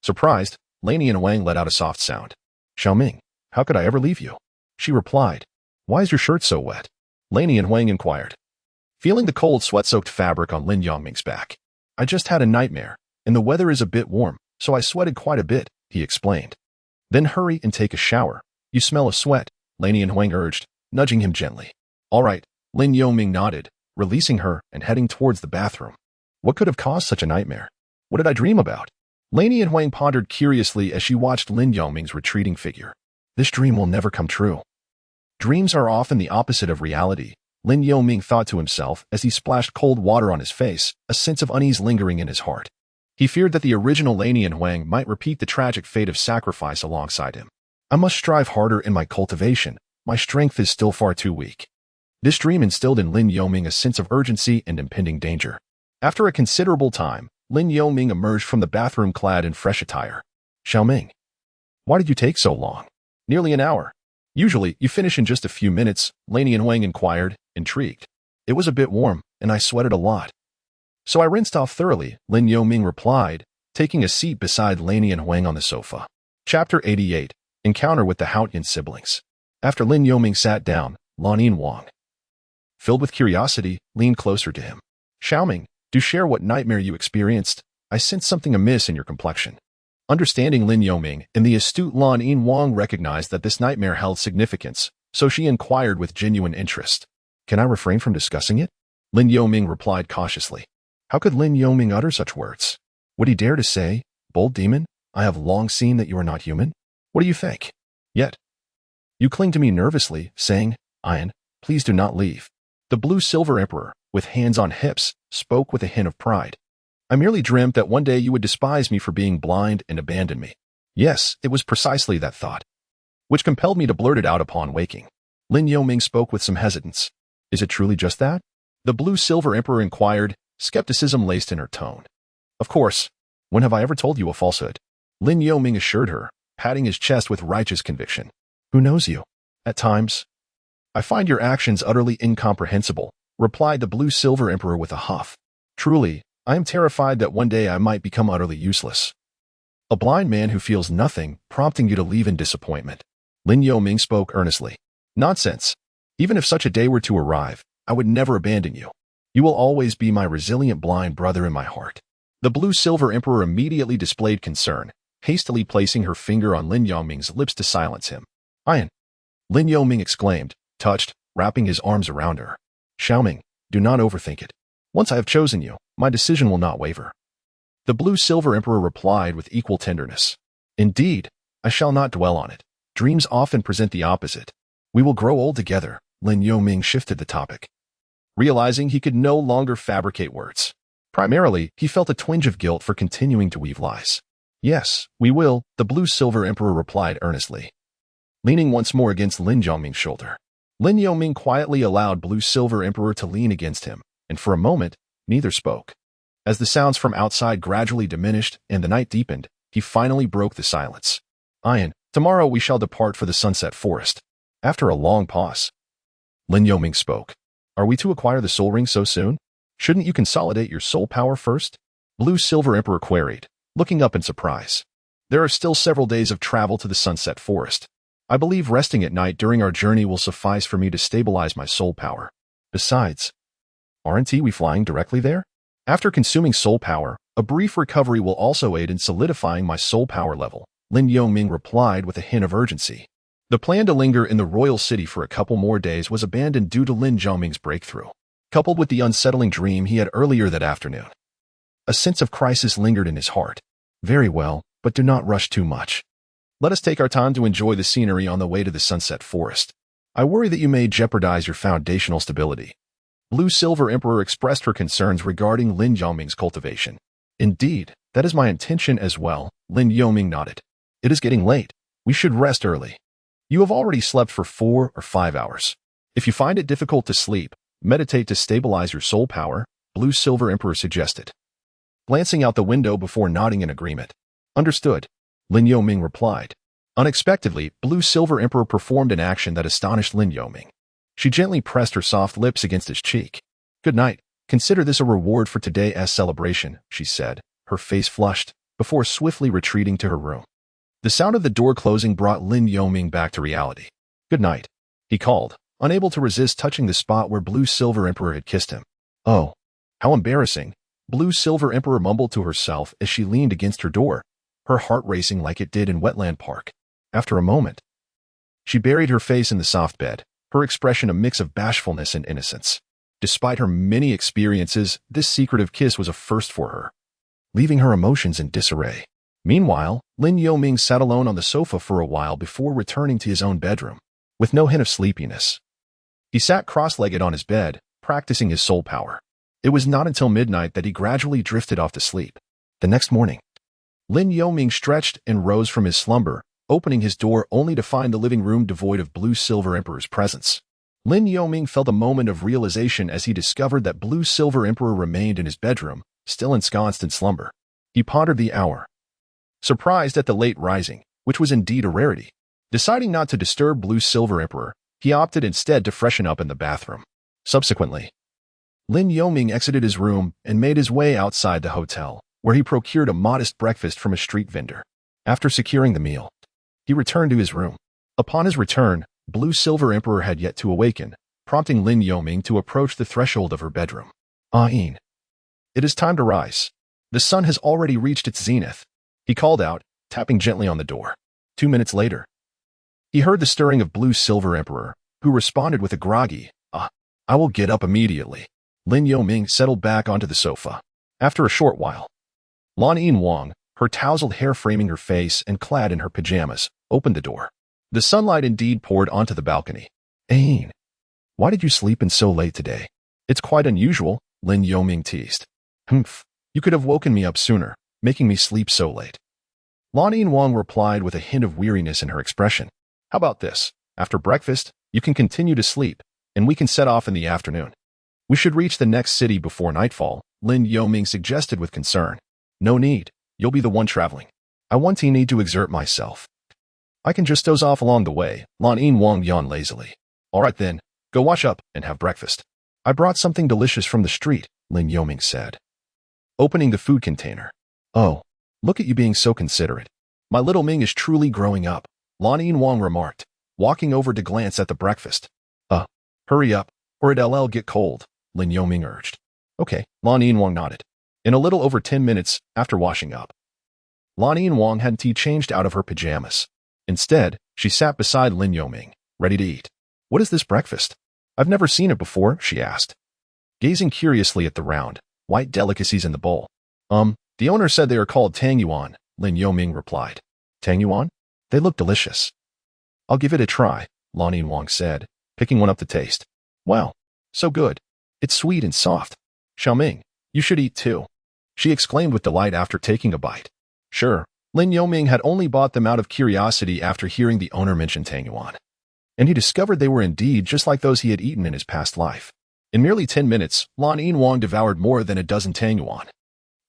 A: Surprised, Lanian Wang let out a soft sound. Xiaoming, how could I ever leave you? She replied. Why is your shirt so wet? Laney and Huang inquired, feeling the cold sweat-soaked fabric on Lin Yongming's back. I just had a nightmare, and the weather is a bit warm, so I sweated quite a bit, he explained. Then hurry and take a shower. You smell of sweat, Laney and Huang urged, nudging him gently. All right, Lin Yongming nodded, releasing her and heading towards the bathroom. What could have caused such a nightmare? What did I dream about? Laney and Huang pondered curiously as she watched Lin Yongming's retreating figure. This dream will never come true. Dreams are often the opposite of reality, Lin Yongming thought to himself as he splashed cold water on his face, a sense of unease lingering in his heart. He feared that the original Laney and Huang might repeat the tragic fate of sacrifice alongside him. I must strive harder in my cultivation. My strength is still far too weak. This dream instilled in Lin Yongming a sense of urgency and impending danger. After a considerable time, Lin Yongming emerged from the bathroom clad in fresh attire. Xiaoming, why did you take so long? Nearly an hour. Usually, you finish in just a few minutes, Laney and Huang inquired, intrigued. It was a bit warm, and I sweated a lot. So I rinsed off thoroughly, Lin Yongming replied, taking a seat beside Laney and Huang on the sofa. Chapter 88, Encounter with the Haotian Siblings. After Lin Yongming sat down, Lan Wang, filled with curiosity, leaned closer to him. Xiaoming, do share what nightmare you experienced. I sense something amiss in your complexion. Understanding Lin Yongming and the astute Lan Wang recognized that this nightmare held significance, so she inquired with genuine interest. Can I refrain from discussing it? Lin Yongming replied cautiously. How could Lin Yongming utter such words? Would he dare to say, bold demon, I have long seen that you are not human? What do you think? Yet, you cling to me nervously, saying, Ian, please do not leave. The blue-silver emperor, with hands on hips, spoke with a hint of pride. I merely dreamt that one day you would despise me for being blind and abandon me. Yes, it was precisely that thought, which compelled me to blurt it out upon waking. Lin Yongming spoke with some hesitance. Is it truly just that? The blue-silver emperor inquired, skepticism laced in her tone. Of course. When have I ever told you a falsehood? Lin Yongming assured her, patting his chest with righteous conviction. Who knows you? At times. I find your actions utterly incomprehensible, replied the blue-silver emperor with a huff. Truly, I am terrified that one day I might become utterly useless. A blind man who feels nothing, prompting you to leave in disappointment. Lin Yongming spoke earnestly. Nonsense. Even if such a day were to arrive, I would never abandon you. You will always be my resilient blind brother in my heart. The blue-silver emperor immediately displayed concern, hastily placing her finger on Lin Yongming's lips to silence him. Ian, Lin Yongming exclaimed, touched, wrapping his arms around her. Xiaoming, do not overthink it. Once I have chosen you, my decision will not waver. The blue-silver emperor replied with equal tenderness. Indeed, I shall not dwell on it. Dreams often present the opposite. We will grow old together. Lin Yongming shifted the topic, realizing he could no longer fabricate words. Primarily, he felt a twinge of guilt for continuing to weave lies. Yes, we will, the blue-silver emperor replied earnestly, leaning once more against Lin Yongming's shoulder. Lin Yongming quietly allowed blue-silver emperor to lean against him, and for a moment, neither spoke. As the sounds from outside gradually diminished and the night deepened, he finally broke the silence. Ian, tomorrow we shall depart for the Sunset Forest. After a long pause, Lin Yongming spoke. Are we to acquire the soul ring so soon? Shouldn't you consolidate your soul power first? Blue-silver emperor queried, looking up in surprise. There are still several days of travel to the Sunset Forest. I believe resting at night during our journey will suffice for me to stabilize my soul power. Besides, aren't we flying directly there? After consuming soul power, a brief recovery will also aid in solidifying my soul power level, Lin Yongming replied with a hint of urgency. The plan to linger in the royal city for a couple more days was abandoned due to Lin Yongming's breakthrough, coupled with the unsettling dream he had earlier that afternoon. A sense of crisis lingered in his heart. Very well, but do not rush too much. Let us take our time to enjoy the scenery on the way to the Sunset Forest. I worry that you may jeopardize your foundational stability. Blue-silver emperor expressed her concerns regarding Lin Yongming's cultivation. Indeed, that is my intention as well, Lin Yongming nodded. It is getting late. We should rest early. You have already slept for 4 or 5 hours. If you find it difficult to sleep, meditate to stabilize your soul power, Blue-silver emperor suggested, glancing out the window before nodding in agreement. Understood, Lin Yongming replied. Unexpectedly, Blue-silver emperor performed an action that astonished Lin Yongming. She gently pressed her soft lips against his cheek. Good night. Consider this a reward for today's celebration, she said, her face flushed, before swiftly retreating to her room. The sound of the door closing brought Lin Yongming back to reality. Good night, he called, unable to resist touching the spot where Blue Silver Emperor had kissed him. Oh, how embarrassing, Blue Silver Emperor mumbled to herself as she leaned against her door, her heart racing like it did in Wetland Park. After a moment, she buried her face in the soft bed, her expression a mix of bashfulness and innocence. Despite her many experiences, this secretive kiss was a first for her, leaving her emotions in disarray. Meanwhile, Lin Yoming sat alone on the sofa for a while before returning to his own bedroom, with no hint of sleepiness. He sat cross-legged on his bed, practicing his soul power. It was not until midnight that he gradually drifted off to sleep. The next morning, Lin Yoming stretched and rose from his slumber, opening his door only to find the living room devoid of Blue Silver Emperor's presence. Lin Yoming felt a moment of realization as he discovered that Blue Silver Emperor remained in his bedroom, still ensconced in slumber. He pondered the hour, surprised at the late rising, which was indeed a rarity. Deciding not to disturb Blue Silver Emperor, he opted instead to freshen up in the bathroom. Subsequently, Lin Yoming exited his room and made his way outside the hotel, where he procured a modest breakfast from a street vendor. After securing the meal, he returned to his room. Upon his return, Blue Silver Emperor had yet to awaken, prompting Lin Yoming to approach the threshold of her bedroom. "Ah-in, it is time to rise. The sun has already reached its zenith," he called out, tapping gently on the door. 2 minutes later, he heard the stirring of Blue Silver Emperor, who responded with a groggy, I will get up immediately." Lin Yoming settled back onto the sofa. After a short while, Lan Yin-wang, her tousled hair framing her face and clad in her pajamas, opened the door. The sunlight indeed poured onto the balcony. "Ain, why did you sleep in so late today? It's quite unusual," Lin Yoming teased. "Humph, you could have woken me up sooner, making me sleep so late." Lan Yin-wang replied with a hint of weariness in her expression. "How about this? After breakfast, you can continue to sleep, and we can set off in the afternoon. We should reach the next city before nightfall," Lin Yoming suggested with concern. "No need, you'll be the one traveling. I won't need to exert myself. I can just doze off along the way," Lan Yin-wang yawned lazily. "All right then, go wash up and have breakfast. I brought something delicious from the street," Lin Yoming said, opening the food container. "Oh, look at you being so considerate. My little Ming is truly growing up," Lan Yin-wang remarked, walking over to glance at the breakfast. Hurry up, or it'll get cold," Lin Yoming urged. "Okay," Lan Yin-wang nodded. In a little over 10 minutes after washing up, Lan Yin-wang had tea changed out of her pajamas. Instead, she sat beside Lin Yoming, ready to eat. "What is this breakfast? I've never seen it before," she asked, gazing curiously at the round, white delicacies in the bowl. The owner said they are called tangyuan," Lin Yoming replied. "Tangyuan? They look delicious. I'll give it a try," Lan Yin-wang said, picking one up to taste. "Wow, so good. It's sweet and soft. Xiaoming, you should eat too," she exclaimed with delight after taking a bite. Sure, Lin Yoming had only bought them out of curiosity after hearing the owner mention tangyuan, and he discovered they were indeed just like those he had eaten in his past life. In merely 10 minutes, Lan Yin-wang devoured more than a dozen tangyuan.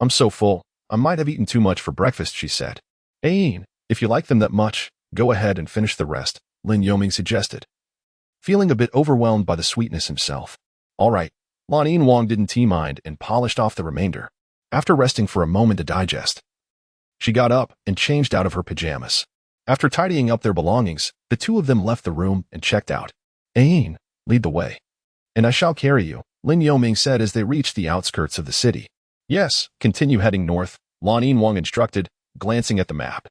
A: "I'm so full, I might have eaten too much for breakfast," she said. "Ain, if you like them that much, go ahead and finish the rest," Lin Yoming suggested, feeling a bit overwhelmed by the sweetness himself. "All right," Lan Yin-wang didn't mind and polished off the remainder. After resting for a moment to digest, she got up and changed out of her pajamas. After tidying up their belongings, the two of them left the room and checked out. "Ain, lead the way, and I shall carry you," Lin Yoming said as they reached the outskirts of the city. "Yes, continue heading north," Lan Yin-wang instructed, glancing at the map.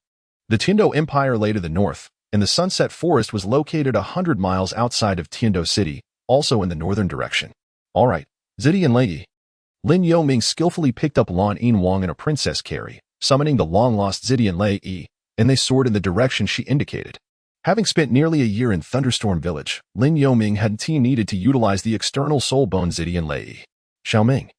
A: The Tiando Empire lay to the north, and the Sunset Forest was located 100 miles outside of Tiando City, also in the northern direction. "All right, Zidi and Lei." Lin Yoming skillfully picked up Lan Yin-wang in a princess carry, summoning the long-lost Zidi and Lei, and they soared in the direction she indicated. Having spent nearly a year in Thunderstorm Village, Lin Yoming had needed to utilize the external soul bone Zidi and Lei. "Xiaoming,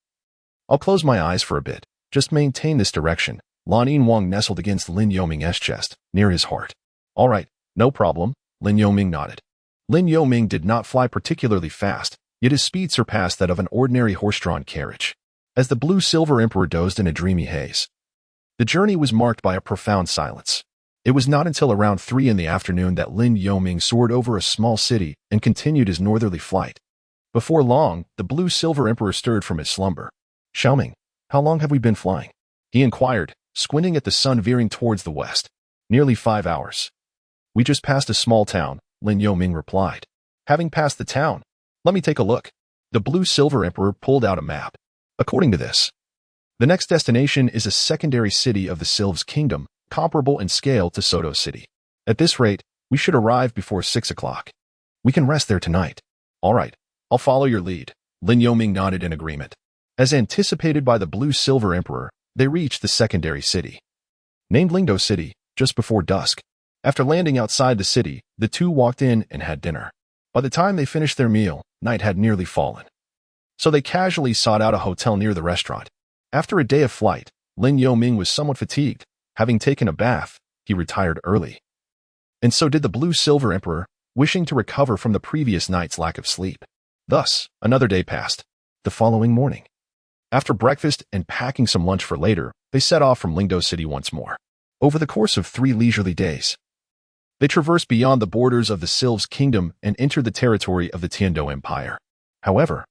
A: I'll close my eyes for a bit. Just maintain this direction." Lan Yin-wang nestled against Lin Yoming's chest, near his heart. "All right, no problem," Lin Yoming nodded. Lin Yoming did not fly particularly fast, yet his speed surpassed that of an ordinary horse-drawn carriage. As the Blue Silver Emperor dozed in a dreamy haze, the journey was marked by a profound silence. It was not until around 3 in the afternoon that Lin Yoming soared over a small city and continued his northerly flight. Before long, the Blue Silver Emperor stirred from his slumber. "Xiaoming, how long have we been flying?" he inquired, squinting at the sun veering towards the west. "Nearly 5 hours. We just passed a small town," Lin Yoming replied. Having passed the town, let me take a look. The blue-silver emperor pulled out a map. According to this, the next destination is a secondary city of the Sylves Kingdom, comparable in scale to Soto City. At this rate, we should arrive before 6 o'clock. We can rest there tonight. All right, I'll follow your lead. Lin Yoming nodded in agreement. As anticipated by the blue-silver emperor, they reached the secondary city, named Lingdo City, just before dusk. After landing outside the city, the two walked in and had dinner. By the time they finished their meal, night had nearly fallen. So they casually sought out a hotel near the restaurant. After a day of flight, Lin Yoming was somewhat fatigued. Having taken a bath, he retired early. And so did the blue-silver emperor, wishing to recover from the previous night's lack of sleep. Thus, another day passed. The following morning, after breakfast and packing some lunch for later, they set off from Lingdo City once more. Over the course of 3 leisurely days, they traversed beyond the borders of the Sylves Kingdom and entered the territory of the Tiando Empire. However,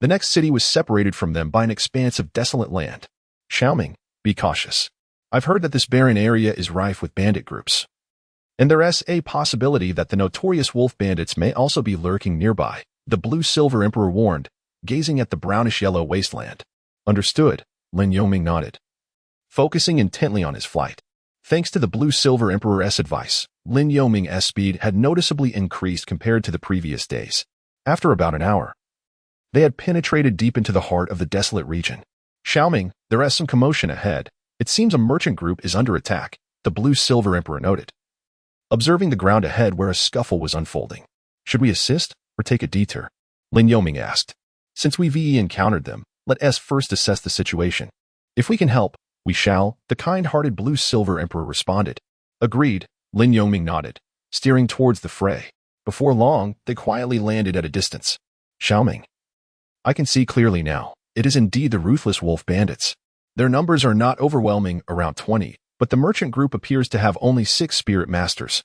A: the next city was separated from them by an expanse of desolate land. Xiaoming, be cautious. I've heard that this barren area is rife with bandit groups, and there's a possibility that the notorious wolf bandits may also be lurking nearby, the blue-silver emperor warned, gazing at the brownish-yellow wasteland. Understood, Lin Yoming nodded, focusing intently on his flight. Thanks to the blue-silver emperor's advice, Lin Yoming's speed had noticeably increased compared to the previous days. After about an hour, they had penetrated deep into the heart of the desolate region. Xiaoming, there is some commotion ahead. It seems a merchant group is under attack, the blue-silver emperor noted, observing the ground ahead where a scuffle was unfolding. Should we assist or take a detour? Lin Yoming asked. Since we've encountered them, let us first assess the situation. If we can help, we shall, the kind-hearted blue-silver emperor responded. Agreed, Lin Yoming nodded, steering towards the fray. Before long, they quietly landed at a distance. Xiaoming, I can see clearly now. It is indeed the ruthless wolf bandits. Their numbers are not overwhelming, around 20, but the merchant group appears to have only 6 spirit masters.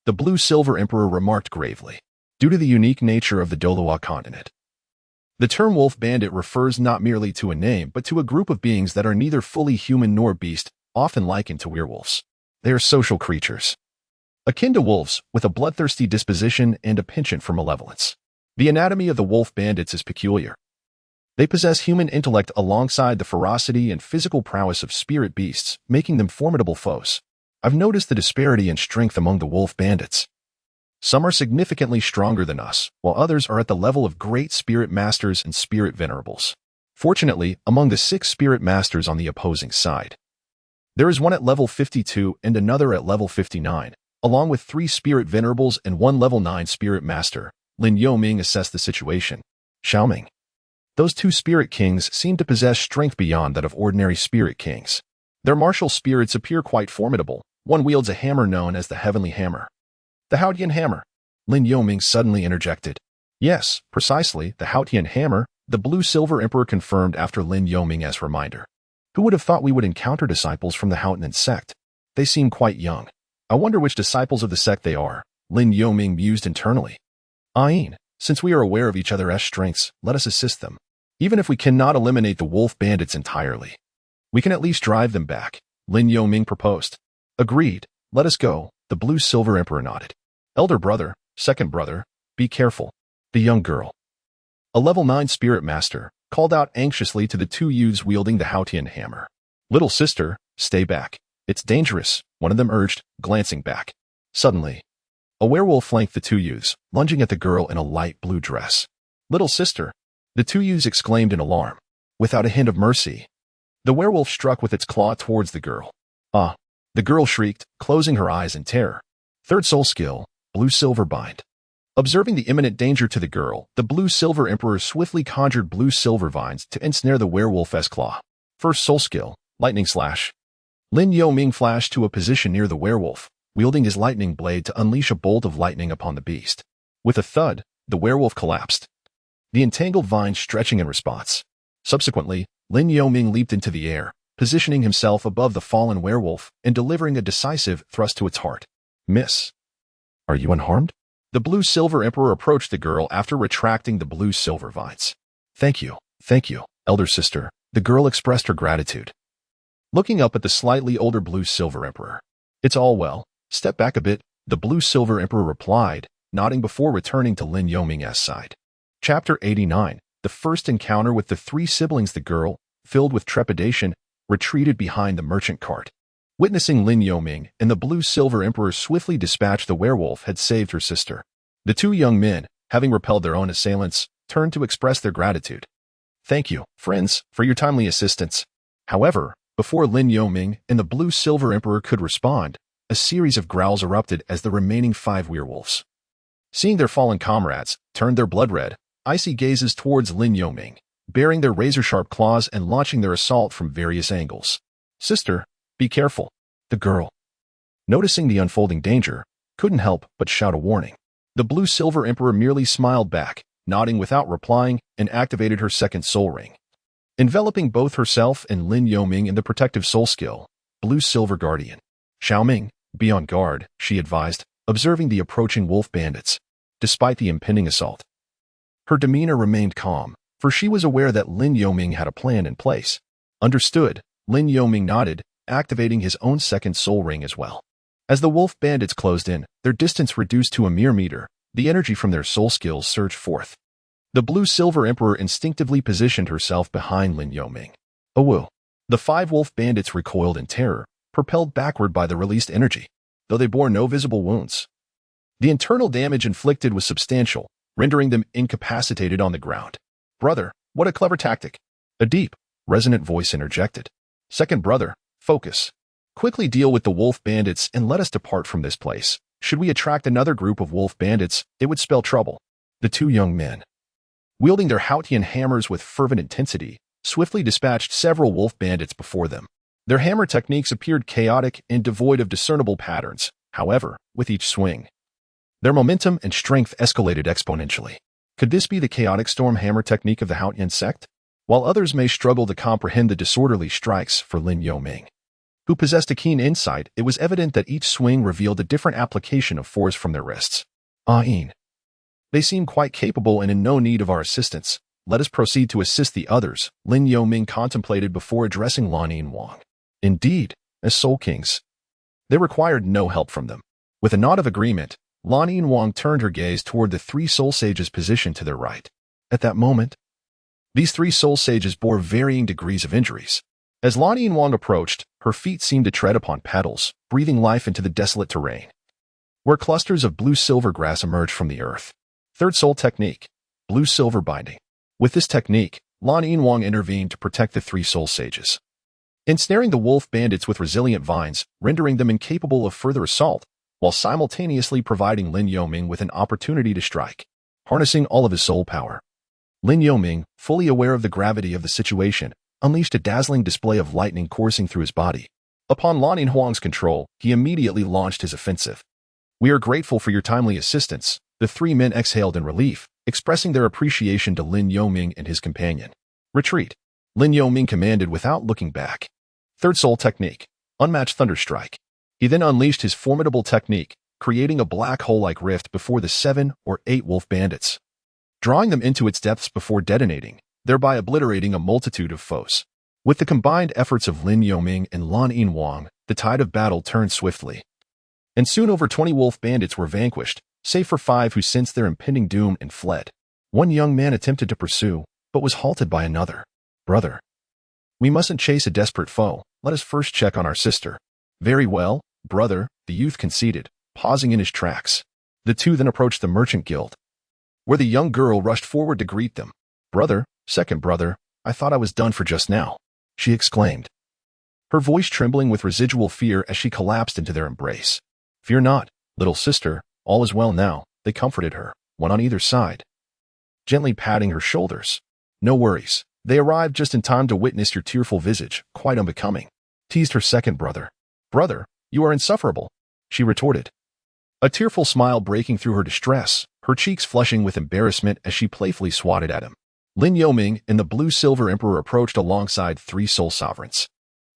A: The blue-silver emperor remarked gravely. Due to the unique nature of the Douluo continent, the term wolf bandit refers not merely to a name, but to a group of beings that are neither fully human nor beast, often likened to werewolves. They are social creatures, akin to wolves, with a bloodthirsty disposition and a penchant for malevolence. The anatomy of the wolf bandits is peculiar. They possess human intellect alongside the ferocity and physical prowess of spirit beasts, making them formidable foes. I've noticed the disparity in strength among the wolf bandits. Some are significantly stronger than us, while others are at the level of great spirit masters and spirit venerables. Fortunately, among the 6 spirit masters on the opposing side, there is one at level 52 and another at level 59, along with 3 spirit venerables and 1 level 9 spirit master. Lin Yoming assessed the situation. Xiaoming, those 2 spirit kings seem to possess strength beyond that of ordinary spirit kings. Their martial spirits appear quite formidable. One wields a hammer known as the Heavenly Hammer. The Haotian Hammer, Lin Yoming suddenly interjected. Yes, precisely, the Haotian Hammer, the blue-silver emperor confirmed after Lin Yoming's reminder. Who would have thought we would encounter disciples from the Haotian sect? They seem quite young. I wonder which disciples of the sect they are, Lin Yoming mused internally. Ain, since we are aware of each other's strengths, let us assist them. Even if we cannot eliminate the wolf bandits entirely, we can at least drive them back, Lin Yoming proposed. Agreed, let us go, the blue-silver emperor nodded. Elder brother, second brother, be careful. The young girl, a level 9 spirit master, called out anxiously to the 2 youths wielding the Haotian hammer. Little sister, stay back. It's dangerous, one of them urged, glancing back. Suddenly, a werewolf flanked the 2 youths, lunging at the girl in a light blue dress. Little sister, the 2 youths exclaimed in alarm. Without a hint of mercy, the werewolf struck with its claw towards the girl. Ah! The girl shrieked, closing her eyes in terror. Third soul skill, blue-silver bind. Observing the imminent danger to the girl, the blue-silver emperor swiftly conjured blue-silver vines to ensnare the werewolf's claw. First soul skill, lightning slash. Lin Yoming flashed to a position near the werewolf, wielding his lightning blade to unleash a bolt of lightning upon the beast. With a thud, the werewolf collapsed, the entangled vines stretching in response. Subsequently, Lin Yoming leaped into the air, positioning himself above the fallen werewolf and delivering a decisive thrust to its heart. Miss, are you unharmed? The blue-silver emperor approached the girl after retracting the blue-silver vines. Thank you, elder sister. The girl expressed her gratitude, looking up at the slightly older blue-silver emperor. It's all well. Step back a bit, the blue-silver emperor replied, nodding before returning to Lin Yoming's side. Chapter 89. The first encounter with the three siblings. The girl, filled with trepidation, retreated behind the merchant cart. Witnessing Lin Yoming and the blue-silver emperor swiftly dispatch the werewolf had saved her sister. The two young men, having repelled their own assailants, turned to express their gratitude. "Thank you, friends, for your timely assistance." However, before Lin Yoming and the blue-silver emperor could respond, a series of growls erupted as the remaining 5 werewolves, seeing their fallen comrades, turned their blood-red, icy gazes towards Lin Yoming, baring their razor-sharp claws and launching their assault from various angles. "Sister, be careful." The girl, noticing the unfolding danger, couldn't help but shout a warning. The blue-silver emperor merely smiled back, nodding without replying, and activated her second soul ring, enveloping both herself and Lin Yoming in the protective soul skill, Blue-Silver Guardian. "Xiaoming, be on guard," she advised, observing the approaching wolf bandits. Despite the impending assault, her demeanor remained calm, for she was aware that Lin Yoming had a plan in place. "Understood," Lin Yoming nodded, activating his own second soul ring as well. As the wolf bandits closed in, their distance reduced to a mere meter, the energy from their soul skills surged forth. The blue-silver emperor instinctively positioned herself behind Lin Yoming. "Awoo!" The 5 wolf bandits recoiled in terror, propelled backward by the released energy, though they bore no visible wounds. The internal damage inflicted was substantial, rendering them incapacitated on the ground. "Brother, what a clever tactic!" A deep, resonant voice interjected. "Second brother, focus. Quickly deal with the wolf bandits and let us depart from this place. Should we attract another group of wolf bandits, it would spell trouble." The 2 young men, wielding their Haotian hammers with fervent intensity, swiftly dispatched several wolf bandits before them. Their hammer techniques appeared chaotic and devoid of discernible patterns. However, with each swing, their momentum and strength escalated exponentially. Could this be the chaotic storm hammer technique of the Haotian sect? While others may struggle to comprehend the disorderly strikes for Lin Yoming, who possessed a keen insight, it was evident that each swing revealed a different application of force from their wrists. They seem quite capable and in no need of our assistance. Let us proceed to assist the others," Lin Yoming contemplated before addressing Lan Wang. Indeed, as Soul Kings, they required no help from them. With a nod of agreement, Lan Wang turned her gaze toward the 3 soul sages positioned to their right. At that moment, these 3 soul sages bore varying degrees of injuries. As Lan Wang approached, her feet seemed to tread upon petals, breathing life into the desolate terrain, where clusters of blue-silver grass emerged from the earth. Third soul technique, blue-silver binding. With this technique, Lan Wang intervened to protect the 3 soul sages, ensnaring the wolf bandits with resilient vines, rendering them incapable of further assault, while simultaneously providing Lin Yoming with an opportunity to strike. Harnessing all of his soul power, Lin Yoming, fully aware of the gravity of the situation, unleashed a dazzling display of lightning coursing through his body. Upon Lan Huang's control, he immediately launched his offensive. "We are grateful for your timely assistance," the 3 men exhaled in relief, expressing their appreciation to Lin Yoming and his companion. "Retreat," Lin Yoming commanded without looking back. Third soul technique, unmatched thunder strike. He then unleashed his formidable technique, creating a black hole-like rift before the 7 or 8 wolf bandits, drawing them into its depths before detonating, thereby obliterating a multitude of foes. With the combined efforts of Lin Yoming and Lan Wang, the tide of battle turned swiftly, and soon over 20 wolf bandits were vanquished, save for 5 who sensed their impending doom and fled. One young man attempted to pursue, but was halted by another. "Brother, we mustn't chase a desperate foe. Let us first check on our sister." "Very well, brother," the youth conceded, pausing in his tracks. The 2 then approached the merchant guild, where the young girl rushed forward to greet them. "Brother, second brother, I thought I was done for just now," she exclaimed, her voice trembling with residual fear as she collapsed into their embrace. "Fear not, little sister, all is well now," they comforted her, one on either side, gently patting her shoulders. "No worries. They arrived just in time to witness your tearful visage, quite unbecoming," teased her second brother. "Brother, you are insufferable," she retorted, a tearful smile breaking through her distress, her cheeks flushing with embarrassment as she playfully swatted at him. Lin Yoming and the blue-silver emperor approached alongside 3 soul sovereigns.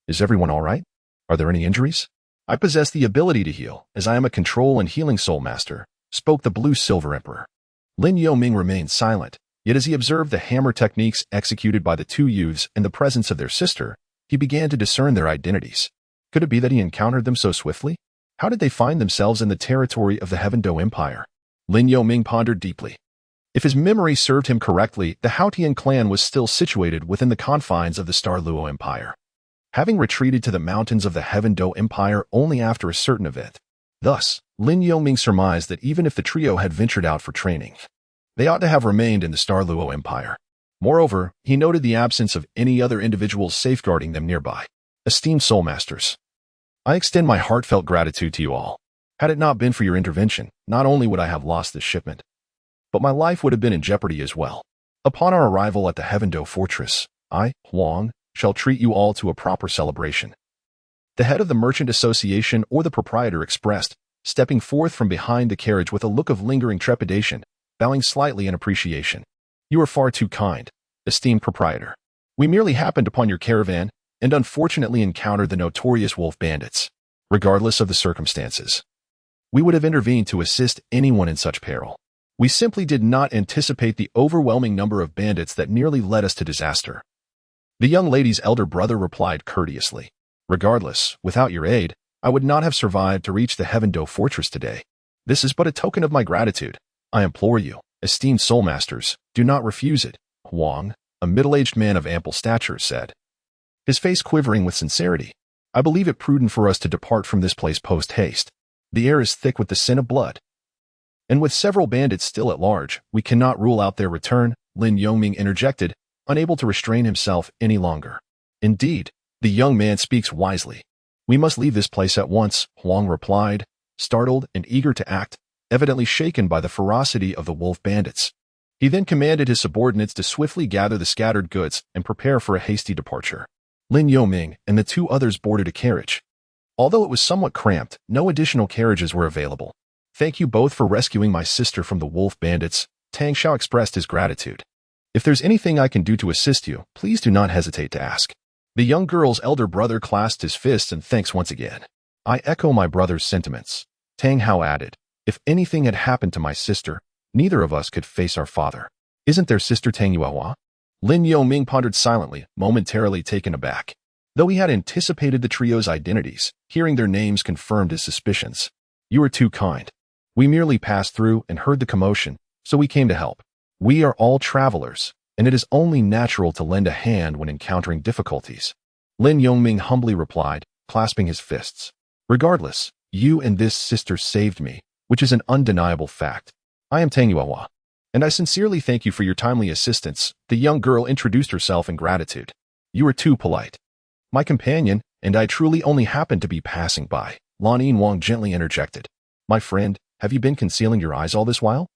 A: "Is everyone all right? Are there any injuries?" "I possess the ability to heal, as I am a control and healing soul master," spoke the blue-silver emperor. Lin Yoming remained silent, yet as he observed the hammer techniques executed by the 2 youths in the presence of their sister, he began to discern their identities. Could it be that he encountered them so swiftly? How did they find themselves in the territory of the Heaven Do Empire? Lin Yoming pondered deeply. If his memory served him correctly, the Haotian clan was still situated within the confines of the Douluo Empire, having retreated to the mountains of the Heaven Do Empire only after a certain event. Thus, Lin Yoming surmised that even if the trio had ventured out for training, they ought to have remained in the Douluo Empire. Moreover, he noted the absence of any other individuals safeguarding them nearby. Esteemed Soul Masters, I extend my heartfelt gratitude to you all. Had it not been for your intervention, not only would I have lost this shipment, but my life would have been in jeopardy as well. Upon our arrival at the Heaven Do Fortress, I, Huang, shall treat you all to a proper celebration. The head of the Merchant Association or the proprietor expressed, stepping forth from behind the carriage with a look of lingering trepidation, bowing slightly in appreciation. You are far too kind, esteemed proprietor. We merely happened upon your caravan and unfortunately encountered the notorious wolf bandits. Regardless of the circumstances, we would have intervened to assist anyone in such peril. We simply did not anticipate the overwhelming number of bandits that nearly led us to disaster. The young lady's elder brother replied courteously. Regardless, without your aid, I would not have survived to reach the Heaven Do Fortress today. This is but a token of my gratitude. I implore you, esteemed Soul Masters, do not refuse it, Huang, a middle-aged man of ample stature, said, his face quivering with sincerity. I believe it prudent for us to depart from this place post-haste. The air is thick with the scent of blood, and with several bandits still at large, we cannot rule out their return, Lin Yoming interjected, unable to restrain himself any longer. Indeed, the young man speaks wisely. We must leave this place at once, Huang replied, startled and eager to act, evidently shaken by the ferocity of the wolf bandits. He then commanded his subordinates to swiftly gather the scattered goods and prepare for a hasty departure. Lin Yoming and the two others boarded a carriage. Although it was somewhat cramped, no additional carriages were available. Thank you both for rescuing my sister from the wolf bandits, Tang Xiao expressed his gratitude. If there's anything I can do to assist you, please do not hesitate to ask. The young girl's elder brother clasped his fists in thanks once again. I echo my brother's sentiments, Tang Hao added. If anything had happened to my sister, neither of us could face our father. Isn't there, Sister Tang Yuehua? Lin Yoming pondered silently, momentarily taken aback. Though he had anticipated the trio's identities, hearing their names confirmed his suspicions. You are too kind. We merely passed through and heard the commotion, so we came to help. We are all travelers, and it is only natural to lend a hand when encountering difficulties. Lin Yoming humbly replied, clasping his fists. Regardless, you and this sister saved me, which is an undeniable fact. I am Tang Yuehua, and I sincerely thank you for your timely assistance. The young girl introduced herself in gratitude. You are too polite. My companion and I truly only happened to be passing by, Lan Yinhuang gently interjected. My friend, have you been concealing your eyes all this while?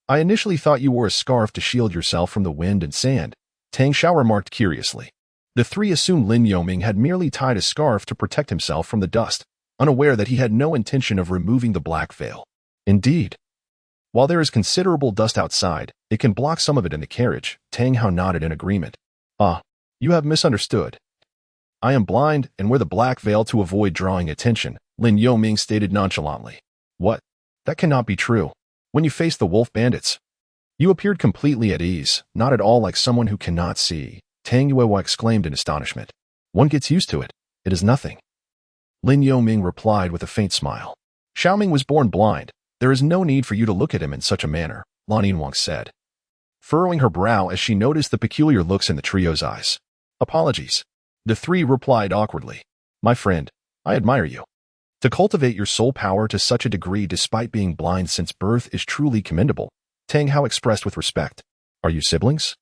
A: I initially thought you wore a scarf to shield yourself from the wind and sand, Tang Xiao remarked curiously. The three assumed Lin Yoming had merely tied a scarf to protect himself from the dust, unaware that he had no intention of removing the black veil. Indeed, while there is considerable dust outside, it can block some of it in the carriage, Tang Hao nodded in agreement. Ah, you have misunderstood. I am blind and wear the black veil to avoid drawing attention, Lin Yoming stated nonchalantly. What? That cannot be true. When you faced the wolf bandits, you appeared completely at ease, not at all like someone who cannot see, Tang Yuehua exclaimed in astonishment. One gets used to it. It is nothing. Lin Yoming replied with a faint smile. Xiaoming was born blind. There is no need for you to look at him in such a manner, Lan Yinhuang said, furrowing her brow as she noticed the peculiar looks in the trio's eyes. Apologies. The three replied awkwardly. My friend, I admire you. To cultivate your soul power to such a degree despite being blind since birth is truly commendable, Tang Hao expressed with respect. Are you siblings?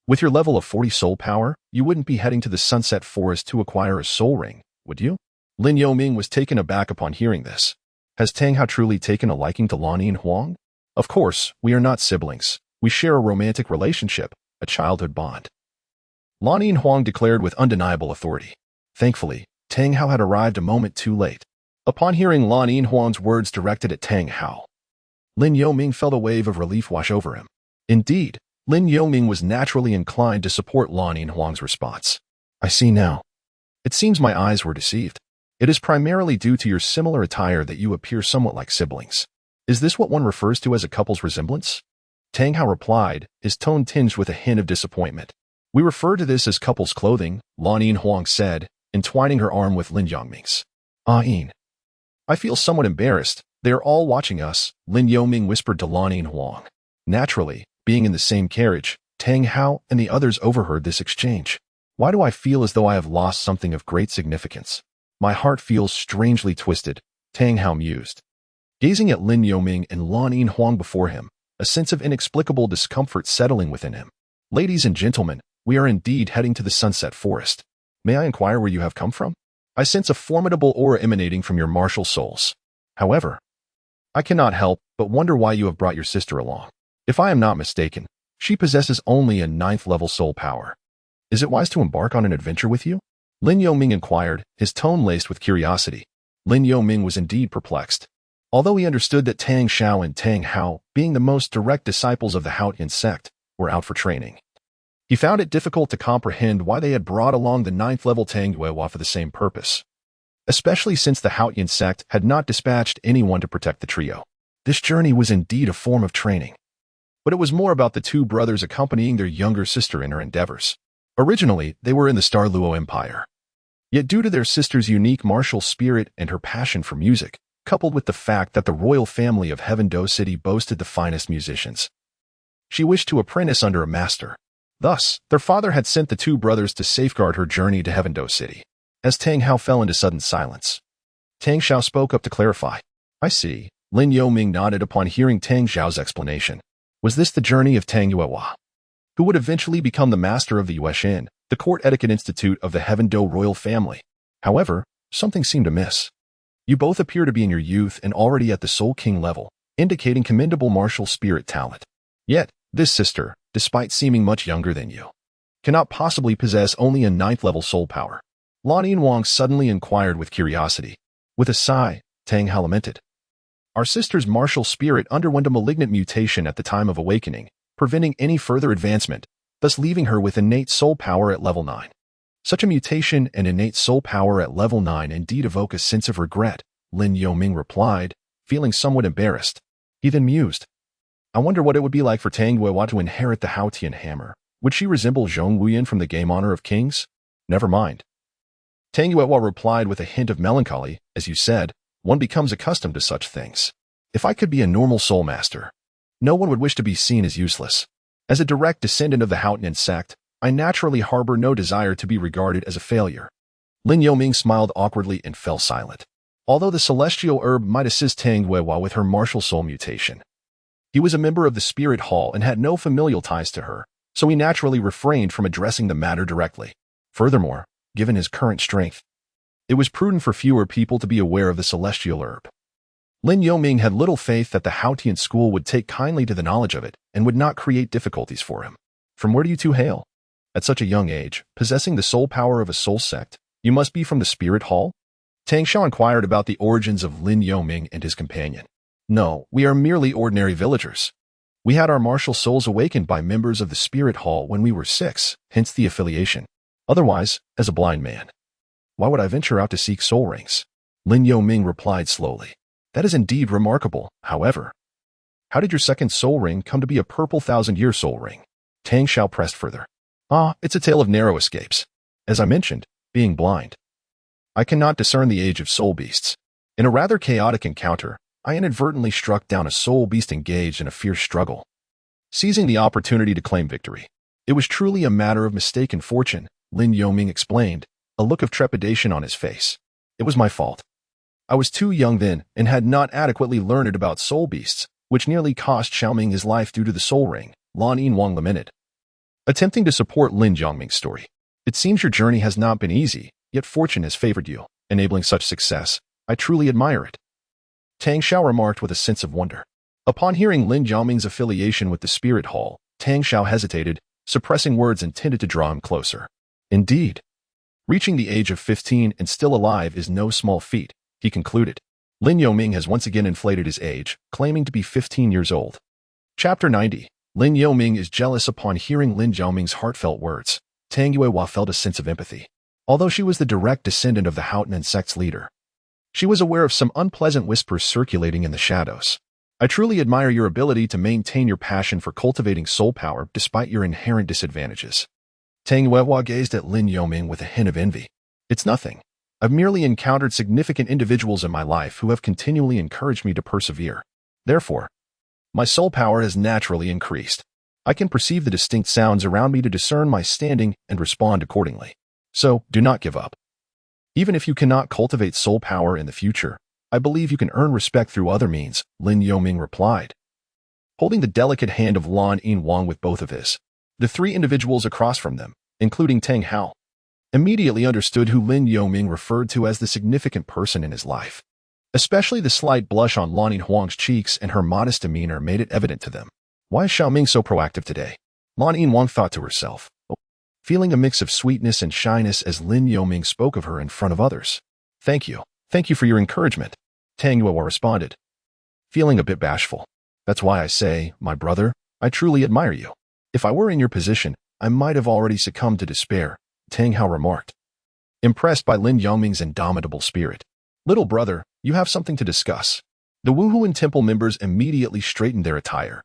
A: With your level of 40 soul power, you wouldn't be heading to the Sunset Forest to acquire a soul ring, would you? Lin Yoming was taken aback upon hearing this. Has Tang Hao truly taken a liking to Lan Yinhuang? Of course, we are not siblings. We share a romantic relationship, a childhood bond, Lan Yinhuang declared with undeniable authority. Thankfully, Tang Hao had arrived a moment too late. Upon hearing Lan Yinhuang's words directed at Tang Hao, Lin Yoming felt a wave of relief wash over him. Indeed, Lin Yoming was naturally inclined to support Lan Yinhuang's response. I see now. It seems my eyes were deceived. It is primarily due to your similar attire that you appear somewhat like siblings. Is this what one refers to as a couple's resemblance? Tang Hao replied, his tone tinged with a hint of disappointment. We refer to this as couple's clothing, Lan Yinhuang said, entwining her arm with Lin Yongming's. Ah, Yin. I feel somewhat embarrassed. They're all watching us, Lin Yoming whispered to Lan Yinhuang. Naturally, being in the same carriage, Tang Hao and the others overheard this exchange. Why do I feel as though I have lost something of great significance? My heart feels strangely twisted, Tang Hao mused. Gazing at Lin Yoming and Lan Yinhuang before him, a sense of inexplicable discomfort settling within him. Ladies and gentlemen, we are indeed heading to the Sunset Forest. May I inquire where you have come from? I sense a formidable aura emanating from your martial souls. However, I cannot help but wonder why you have brought your sister along. If I am not mistaken, she possesses only a 9th-level soul power. Is it wise to embark on an adventure with you? Lin Yoming inquired, his tone laced with curiosity. Lin Yoming was indeed perplexed. Although he understood that Tang Xiao and Tang Hao, being the most direct disciples of the Haotian sect, were out for training, he found it difficult to comprehend why they had brought along the 9th-level Tang Yuehua for the same purpose, especially since the Haotian sect had not dispatched anyone to protect the trio. This journey was indeed a form of training, but it was more about the two brothers accompanying their younger sister in her endeavors. Originally, they were in the Douluo Empire. Yet due to their sister's unique martial spirit and her passion for music, coupled with the fact that the royal family of Heaven-Do City boasted the finest musicians, she wished to apprentice under a master. Thus, their father had sent the two brothers to safeguard her journey to Heaven-Do City. As Tang Hao fell into sudden silence, Tang Xiao spoke up to clarify. I see. Lin Yoming nodded upon hearing Tang Xiao's explanation. Was this the journey of Tang Yuehua, who would eventually become the master of the Yueshin, the court etiquette institute of the Heaven-Do royal family? However, something seemed amiss. You both appear to be in your youth and already at the Soul King level, indicating commendable martial spirit talent. Yet, this sister, despite seeming much younger than you, cannot possibly possess only a 9th-level soul power. Lan Yinhuang suddenly inquired with curiosity. With a sigh, Tang Hao lamented. Our sister's martial spirit underwent a malignant mutation at the time of awakening, preventing any further advancement, thus leaving her with innate soul power at level 9. Such a mutation and innate soul power at level 9 indeed evoke a sense of regret, Lin Yoming replied, feeling somewhat embarrassed. He then mused. I wonder what it would be like for Tang Yuehua to inherit the Haotian hammer. Would she resemble Zhong Wuyan from the Game Honor of Kings? Never mind. Tang Yuehua replied with a hint of melancholy. As you said, one becomes accustomed to such things. If I could be a normal soul master, no one would wish to be seen as useless. As a direct descendant of the Haotian sect, I naturally harbor no desire to be regarded as a failure. Lin Yoming smiled awkwardly and fell silent. Although the celestial herb might assist Tang Yuehua with her martial soul mutation, he was a member of the Spirit Hall and had no familial ties to her, so he naturally refrained from addressing the matter directly. Furthermore, given his current strength, it was prudent for fewer people to be aware of the celestial herb. Lin Yoming had little faith that the Haotian school would take kindly to the knowledge of it and would not create difficulties for him. From where do you two hail? At such a young age, possessing the soul power of a soul sect, you must be from the Spirit Hall? Tang Xiao inquired about the origins of Lin Yoming and his companion. No, we are merely ordinary villagers. We had our martial souls awakened by members of the Spirit Hall when we were 6, hence the affiliation. Otherwise, as a blind man, why would I venture out to seek soul rings? Lin Yoming replied slowly. That is indeed remarkable. However, how did your second soul ring come to be a purple 1000-year soul ring? Tang Xiao pressed further. It's a tale of narrow escapes. As I mentioned, being blind, I cannot discern the age of soul beasts. In a rather chaotic encounter, I inadvertently struck down a soul beast engaged in a fierce struggle, seizing the opportunity to claim victory. It was truly a matter of mistaken fortune, Lin Yoming explained, a look of trepidation on his face. It was my fault. I was too young then and had not adequately learned about soul beasts, which nearly cost Xiaoming his life due to the soul ring, Lan Yinhuang lamented, attempting to support Lin Jiangming's story. It seems your journey has not been easy, yet fortune has favored you, enabling such success. I truly admire it. Tang Xiao remarked with a sense of wonder. Upon hearing Lin Jiangming's affiliation with the Spirit Hall, Tang Xiao hesitated, suppressing words intended to draw him closer. Indeed, reaching the age of 15 and still alive is no small feat, he concluded. Lin Yoming has once again inflated his age, claiming to be 15 years old. Chapter 90. Lin Yoming is jealous upon hearing Lin Jiangming's heartfelt words. Tang Yuehua felt a sense of empathy. Although she was the direct descendant of the Haotian sect's leader, she was aware of some unpleasant whispers circulating in the shadows. I truly admire your ability to maintain your passion for cultivating soul power despite your inherent disadvantages. Tang Yuehua gazed at Lin Yoming with a hint of envy. It's nothing. I've merely encountered significant individuals in my life who have continually encouraged me to persevere. Therefore, my soul power has naturally increased. I can perceive the distinct sounds around me to discern my standing and respond accordingly. So, do not give up. Even if you cannot cultivate soul power in the future, I believe you can earn respect through other means, Lin Yoming replied, holding the delicate hand of Lan Yinwang with both of his. The three individuals across from them, including Tang Hao, immediately understood who Lin Yoming referred to as the significant person in his life. Especially the slight blush on Lan Yinwang's cheeks and her modest demeanor made it evident to them. Why is Xiaoming so proactive today? Lan Yinwang thought to herself, feeling a mix of sweetness and shyness as Lin Yoming spoke of her in front of others. Thank you. Thank you for your encouragement, Tang Yuehua responded, feeling a bit bashful. That's why I say, my brother, I truly admire you. If I were in your position, I might have already succumbed to despair, Tang Hao remarked, impressed by Lin Yoming's indomitable spirit. Little brother, you have something to discuss. The Wuhuan Temple members immediately straightened their attire,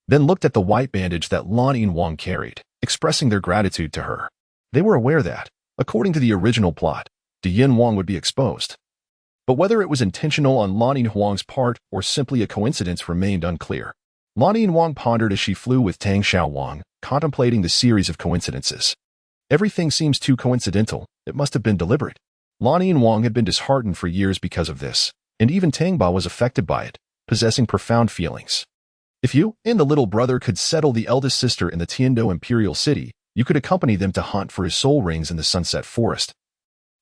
A: then looked at the white bandage that Lan Yinwang carried, expressing their gratitude to her. They were aware that, according to the original plot, Di Yinwang would be exposed. But whether it was intentional on Lan Yinwang's part or simply a coincidence remained unclear. Lan Yinwang pondered as she flew with Tang Xiaowang, contemplating the series of coincidences. Everything seems too coincidental, it must have been deliberate. Lan Yinwang had been disheartened for years because of this, and even Tang Ba was affected by it, possessing profound feelings. If you and the little brother could settle the eldest sister in the Tiando Imperial City, you could accompany them to hunt for his soul rings in the Sunset Forest,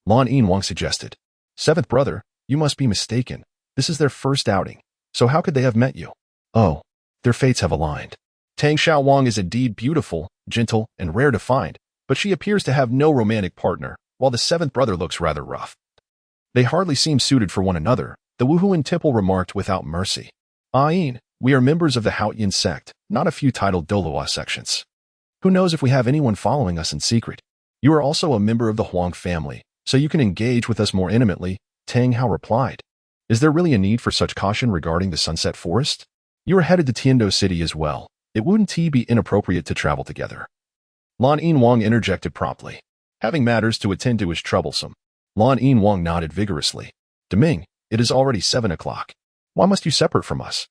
A: Lan Yinwang suggested. Seventh brother, you must be mistaken. This is their first outing, so how could they have met you? Oh, their fates have aligned. Tang Xiaowang is indeed beautiful, gentle, and rare to find, but she appears to have no romantic partner, while the seventh brother looks rather rough. They hardly seem suited for one another, the Wuhuan Temple remarked without mercy. Yin, we are members of the Haoyin sect, not a few titled Douluo sections. Who knows if we have anyone following us in secret? You are also a member of the Huang family, so you can engage with us more intimately, Tang Hao replied. Is there really a need for such caution regarding the Sunset Forest? You are headed to Tiando City as well. It wouldn't be inappropriate to travel together. Lan Yinwang interjected promptly. Having matters to attend to is troublesome. Lan Yinwang nodded vigorously. Deming, it is already 7 o'clock. Why must you separate from us?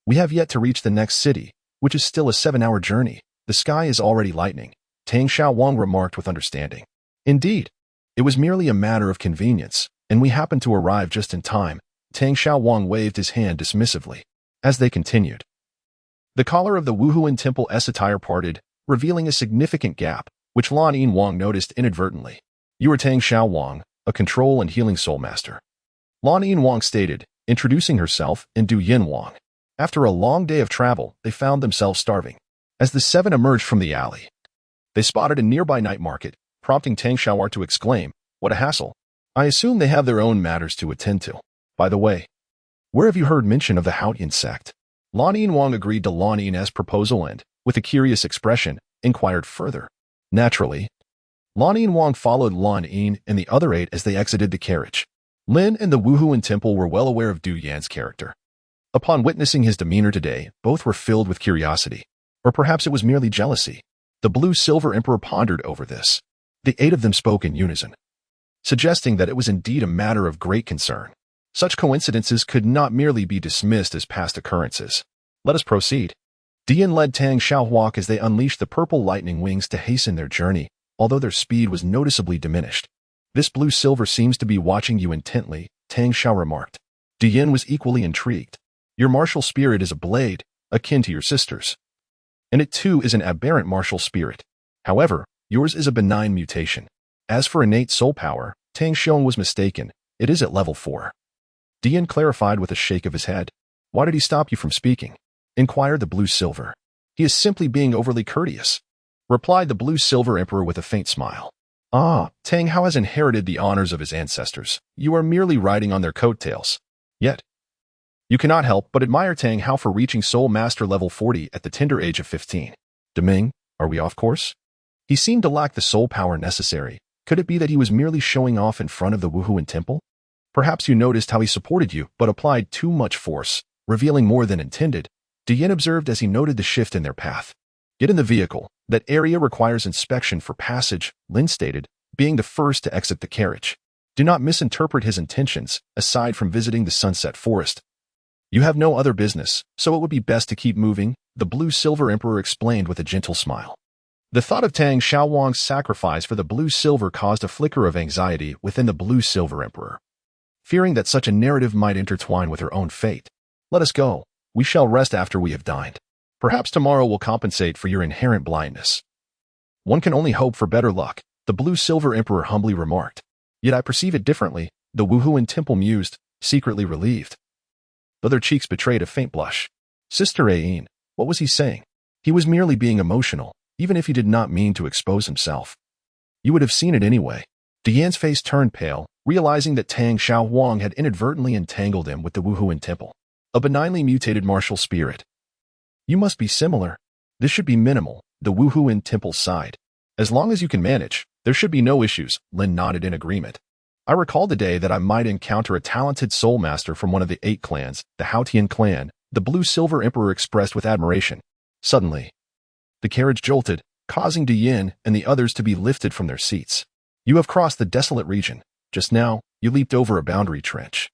A: We have yet to reach the next city, which is still a 7-hour journey. The sky is already lightening, Tang Xiaowang remarked with understanding. Indeed, it was merely a matter of convenience, and we happened to arrive just in time, Tang Xiaowang waved his hand dismissively. As they continued, the collar of the Wuhuan Temple's attire parted, revealing a significant gap, which Lan Yinwang noticed inadvertently. You are Tang Xiaowang, a control and healing soul master, Lan Yinwang stated, introducing herself and Du Yinwang. After a long day of travel, they found themselves starving. As the seven emerged from the alley, they spotted a nearby night market, prompting Tang Xiaowang to exclaim, what a hassle. I assume they have their own matters to attend to. By the way, where have you heard mention of the Haoyin sect? Lan Yinwang agreed to Lan Yin's proposal and, with a curious expression, inquired further. Naturally, Lan Yinwang followed Lan Yin and the other 8 as they exited the carriage. Lin and the Wuhuan Temple were well aware of Du Yan's character. Upon witnessing his demeanor today, both were filled with curiosity. Or perhaps it was merely jealousy. The Blue-Silver Emperor pondered over this. The 8 of them spoke in unison, suggesting that it was indeed a matter of great concern. Such coincidences could not merely be dismissed as past occurrences. Let us proceed. Dian led Tang Xiaowang as they unleashed the purple lightning wings to hasten their journey, although their speed was noticeably diminished. This blue-silver seems to be watching you intently, Tang Xiao remarked. Dian was equally intrigued. Your martial spirit is a blade, akin to your sister's. And it too is an aberrant martial spirit. However, yours is a benign mutation. As for innate soul power, Tang Xiong was mistaken. It is at level 4. Dian clarified with a shake of his head. Why did he stop you from speaking? Inquired the Blue-Silver. He is simply being overly courteous, replied the Blue-Silver Emperor with a faint smile. Ah, Tang Hao has inherited the honors of his ancestors. You are merely riding on their coattails. Yet, you cannot help but admire Tang Hao for reaching Soul Master level 40 at the tender age of 15. Deming, are we off course? He seemed to lack the soul power necessary. Could it be that he was merely showing off in front of the Wuhuan Temple? Perhaps you noticed how he supported you but applied too much force, revealing more than intended, Dian observed as he noted the shift in their path. Get in the vehicle. That area requires inspection for passage, Lin stated, being the first to exit the carriage. Do not misinterpret his intentions, aside from visiting the Sunset Forest. You have no other business, so it would be best to keep moving, the Blue-Silver Emperor explained with a gentle smile. The thought of Tang Xiaowang's sacrifice for the Blue-Silver caused a flicker of anxiety within the Blue-Silver Emperor. Fearing that such a narrative might intertwine with her own fate. Let us go. We shall rest after we have dined. Perhaps tomorrow will compensate for your inherent blindness. One can only hope for better luck, the Blue-Silver Emperor humbly remarked. Yet I perceive it differently, the Wuhuan Temple mused, secretly relieved. Though their cheeks betrayed a faint blush. Sister Ayin, what was he saying? He was merely being emotional, even if he did not mean to expose himself. You would have seen it anyway. Dian's face turned pale, realizing that Tang Xiaowang had inadvertently entangled him with the Wuhuan Temple, a benignly mutated martial spirit. You must be similar. This should be minimal, the Wuhuan Temple sighed. As long as you can manage, there should be no issues, Lin nodded in agreement. I recall the day that I might encounter a talented soul master from one of the 8 clans, the Haotian clan, the Blue-Silver Emperor expressed with admiration. Suddenly, the carriage jolted, causing Dian and the others to be lifted from their seats. You have crossed the desolate region. Just now, you leaped over a boundary trench.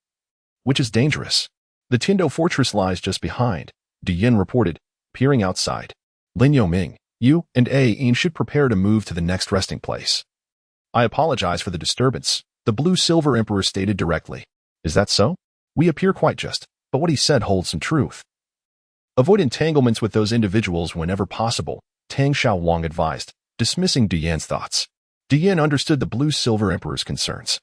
A: Which is dangerous. The Tiando fortress lies just behind, Dian reported, peering outside. Lin Yoming, you and Ayin should prepare to move to the next resting place. I apologize for the disturbance, the Blue-Silver Emperor stated directly. Is that so? We appear quite just, but what he said holds some truth. Avoid entanglements with those individuals whenever possible, Tang Xiaowang advised, dismissing Dian's thoughts. Dian understood the Blue-Silver Emperor's concerns.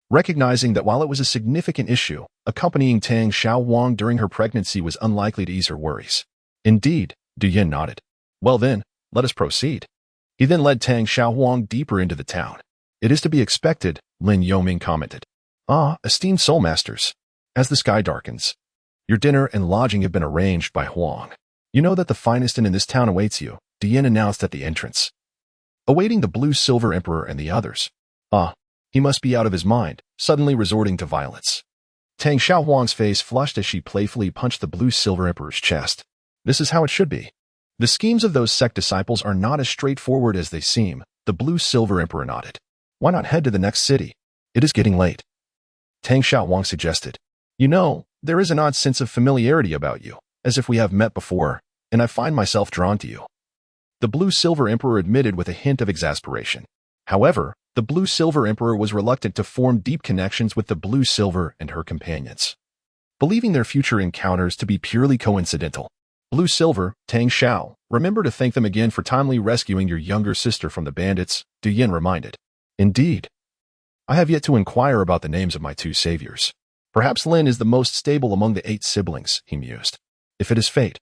A: Recognizing that while it was a significant issue, accompanying Tang Xiaowang during her pregnancy was unlikely to ease her worries. Indeed, Dian nodded. Well then, let us proceed. He then led Tang Xiaowang deeper into the town. It is to be expected, Lin Yoming commented. Ah, esteemed soul masters. As the sky darkens, your dinner and lodging have been arranged by Huang. You know that the finest inn in this town awaits you, Dian announced at the entrance. Awaiting the Blue-Silver Emperor and the others. Ah, he must be out of his mind, suddenly resorting to violence. Tang Xiaohuang's face flushed as she playfully punched the Blue-Silver Emperor's chest. This is how it should be. The schemes of those sect disciples are not as straightforward as they seem, the Blue-Silver Emperor nodded. Why not head to the next city? It is getting late. Tang Xiaowang suggested. You know, there is an odd sense of familiarity about you, as if we have met before, and I find myself drawn to you. The Blue-Silver Emperor admitted with a hint of exasperation. However, the Blue-Silver Emperor was reluctant to form deep connections with the Blue-Silver and her companions. Believing their future encounters to be purely coincidental. Blue-Silver, Tang Xiao, remember to thank them again for timely rescuing your younger sister from the bandits, Du Yin reminded. Indeed. I have yet to inquire about the names of my 2 saviors. Perhaps Lin is the most stable among the 8 siblings, he mused. If it is fate,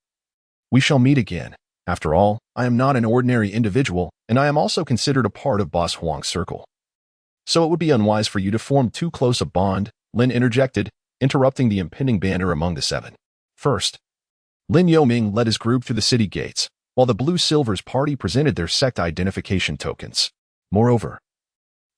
A: we shall meet again. After all, I am not an ordinary individual, and I am also considered a part of Boss Huang's circle. So it would be unwise for you to form too close a bond, Lin interjected, interrupting the impending banter among the 7. First, Lin Yoming led his group through the city gates, while the Blue-Silver's party presented their sect identification tokens. Moreover,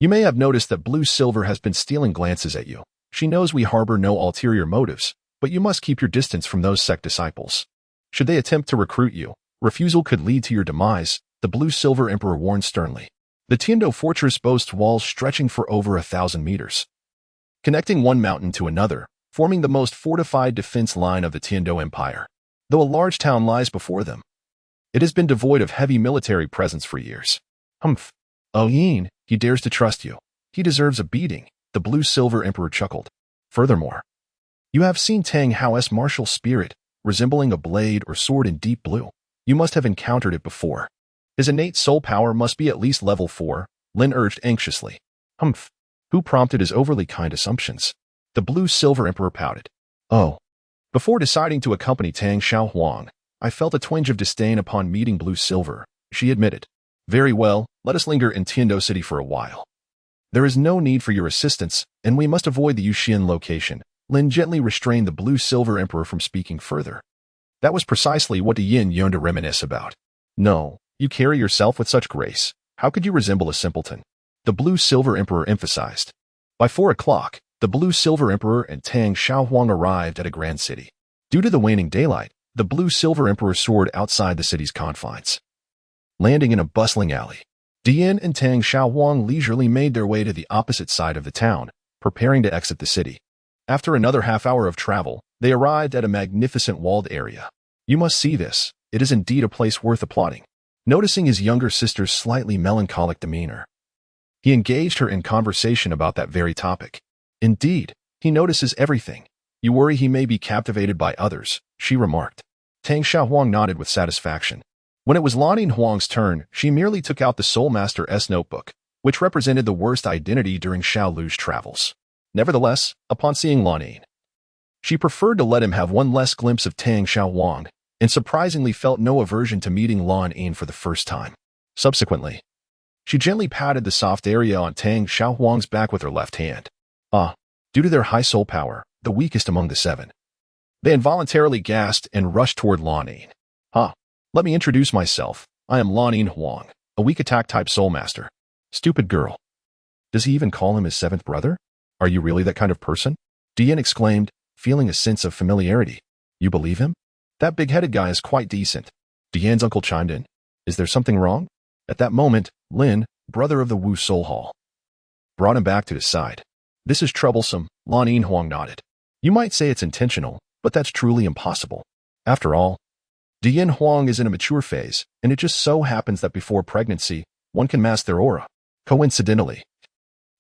A: you may have noticed that Blue-Silver has been stealing glances at you. She knows we harbor no ulterior motives, but you must keep your distance from those sect disciples. Should they attempt to recruit you, refusal could lead to your demise, the Blue-Silver Emperor warned sternly. The Tiando fortress boasts walls stretching for over 1,000 meters, connecting one mountain to another, forming the most fortified defense line of the Tiando Empire. Though a large town lies before them, it has been devoid of heavy military presence for years. Humph. Oh Yin, he dares to trust you. He deserves a beating, the Blue-Silver Emperor chuckled. Furthermore, you have seen Tang Hao's martial spirit, resembling a blade or sword in deep blue. You must have encountered it before. His innate soul power must be at least level 4, Lin urged anxiously. Humph. Who prompted his overly kind assumptions? The Blue-Silver Emperor pouted. Oh. Before deciding to accompany Tang Xiaohuang, I felt a twinge of disdain upon meeting Blue-Silver, she admitted. Very well, let us linger in Tiando City for a while. There is no need for your assistance, and we must avoid the Yuxian location. Lin gently restrained the Blue-Silver Emperor from speaking further. That was precisely what Du Yin yearned to reminisce about. No, you carry yourself with such grace. How could you resemble a simpleton? The Blue-Silver Emperor emphasized. By 4 o'clock, the Blue-Silver Emperor and Tang Xiaohuang arrived at a grand city. Due to the waning daylight, the Blue-Silver Emperor soared outside the city's confines. Landing in a bustling alley, Dian and Tang Xiaohuang leisurely made their way to the opposite side of the town, preparing to exit the city. After another half-hour of travel, they arrived at a magnificent walled area. You must see this. It is indeed a place worth applauding. Noticing his younger sister's slightly melancholic demeanor, he engaged her in conversation about that very topic. Indeed, he notices everything. You worry he may be captivated by others, she remarked. Tang Xiaohuang nodded with satisfaction. When it was Lan Yinhuang's turn, she merely took out the Soul Master's notebook, which represented the worst identity during Xiao Lu's travels. Nevertheless, upon seeing Lan Yin, she preferred to let him have one less glimpse of Tang Xiaohuang, and surprisingly felt no aversion to meeting Lan Yin for the first time. Subsequently, she gently patted the soft area on Tang Xiaohuang's back with her left hand. Due to their high soul power, the weakest among the seven. They involuntarily gasped and rushed toward Lan Yin. Let me introduce myself. I am Lan Yinhuang, a weak attack type soul master. Stupid girl. Does he even call him his seventh brother? Are you really that kind of person? Dian exclaimed, feeling a sense of familiarity. You believe him? That big-headed guy is quite decent. Dian's uncle chimed in. Is there something wrong? At that moment, Lin, brother of the Wu Soul Hall, brought him back to his side. This is troublesome, Lan Yinhuang nodded. You might say it's intentional, but that's truly impossible. After all, Dian Huang is in a mature phase, and it just so happens that before pregnancy, one can mask their aura. Coincidentally,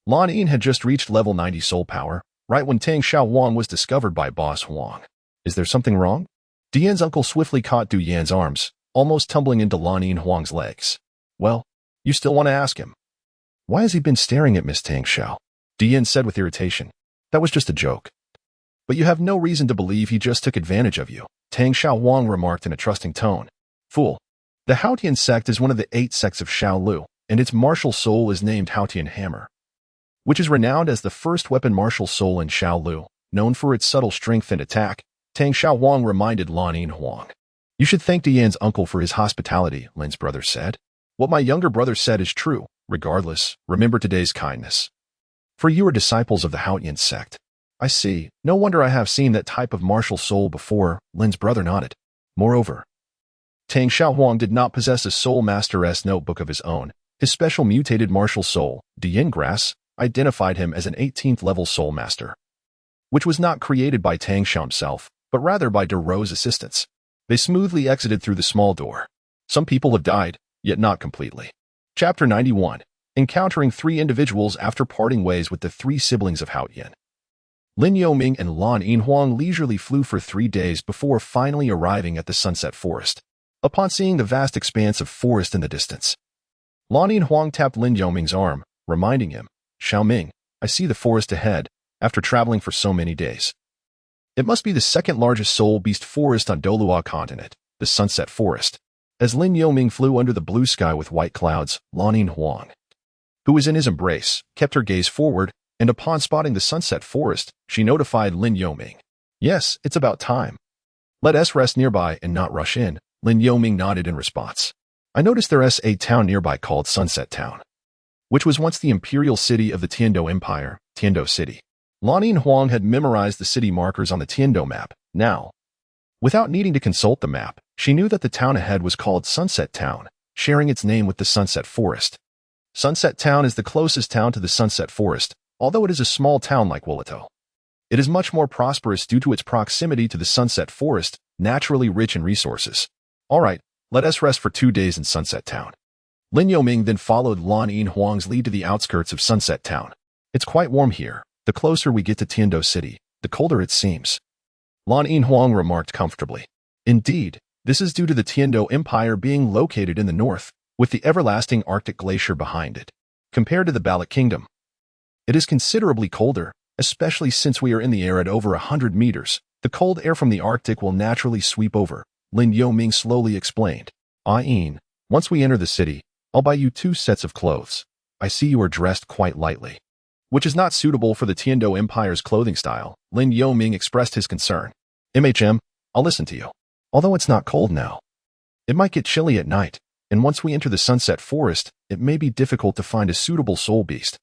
A: Lan Yin had just reached level 90 soul power, right when Tang Xiaohuang was discovered by Boss Huang. Is there something wrong? Dian's uncle swiftly caught Du Yan's arms, almost tumbling into Lan Yinhuang's legs. Well, you still want to ask him. Why has he been staring at Miss Tang Xiao? Dian said with irritation. That was just a joke. But you have no reason to believe he just took advantage of you, Tang Xiaohuang remarked in a trusting tone. Fool. The Haotian sect is one of the 8 sects of Xiao Lu, and its martial soul is named Haotian Hammer, which is renowned as the first weapon martial soul in Xiao Lu, known for its subtle strength and attack. Tang Xiaohuang reminded Lan Yinhuang. You should thank Dian's uncle for his hospitality, Lin's brother said. What my younger brother said is true. Regardless, remember today's kindness. For you are disciples of the Haotian sect. I see. No wonder I have seen that type of martial soul before, Lin's brother nodded. Moreover, Tang Xiaohuang did not possess a Soul Master's notebook of his own. His special mutated martial soul, Dian Grass, identified him as an 18th level Soul Master, which was not created by Tang Xiao himself, but rather by Douluo's assistants. They smoothly exited through the small door. Some people have died, yet not completely. Chapter 91. Encountering 3 individuals after parting ways with the 3 siblings of Haotian. Lin Yoming and Lan Yinhuang leisurely flew for 3 days before finally arriving at the Sunset Forest. Upon seeing the vast expanse of forest in the distance, Lan Yinhuang tapped Lin Yoming's arm, reminding him, Xiaoming, I see the forest ahead, after traveling for so many days. It must be the second largest soul beast forest on Douluo continent, the Sunset Forest. As Lin Yoming flew under the blue sky with white clouds, Lan Yinhuang, who was in his embrace, kept her gaze forward, and upon spotting the Sunset Forest, she notified Lin Yoming. Yes, it's about time. Let us rest nearby and not rush in, Lin Yoming nodded in response. I noticed there's a town nearby called Sunset Town, which was once the imperial city of the Tiando Empire, Tiando City. Lan Yinhuang had memorized the city markers on the Tiando map. Now, without needing to consult the map, she knew that the town ahead was called Sunset Town, sharing its name with the Sunset Forest. Sunset Town is the closest town to the Sunset Forest, although it is a small town like Woolito. It is much more prosperous due to its proximity to the Sunset Forest, naturally rich in resources. All right, let us rest for 2 days in Sunset Town. Lin Yoming then followed Lan Yinhuang's lead to the outskirts of Sunset Town. It's quite warm here. The closer we get to Tiando City, the colder it seems. Lan Yinhuang remarked comfortably. Indeed, this is due to the Tiando Empire being located in the north, with the everlasting Arctic glacier behind it. Compared to the Balik Kingdom, it is considerably colder, especially since we are in the air at over 100 meters. The cold air from the Arctic will naturally sweep over, Lin Yoming slowly explained. Yin, once we enter the city, I'll buy you 2 sets of clothes. I see you are dressed quite lightly, which is not suitable for the Tiando Empire's clothing style. Lin Yoming expressed his concern. I'll listen to you. Although it's not cold now, it might get chilly at night, and once we enter the Sunset Forest, it may be difficult to find a suitable soul beast.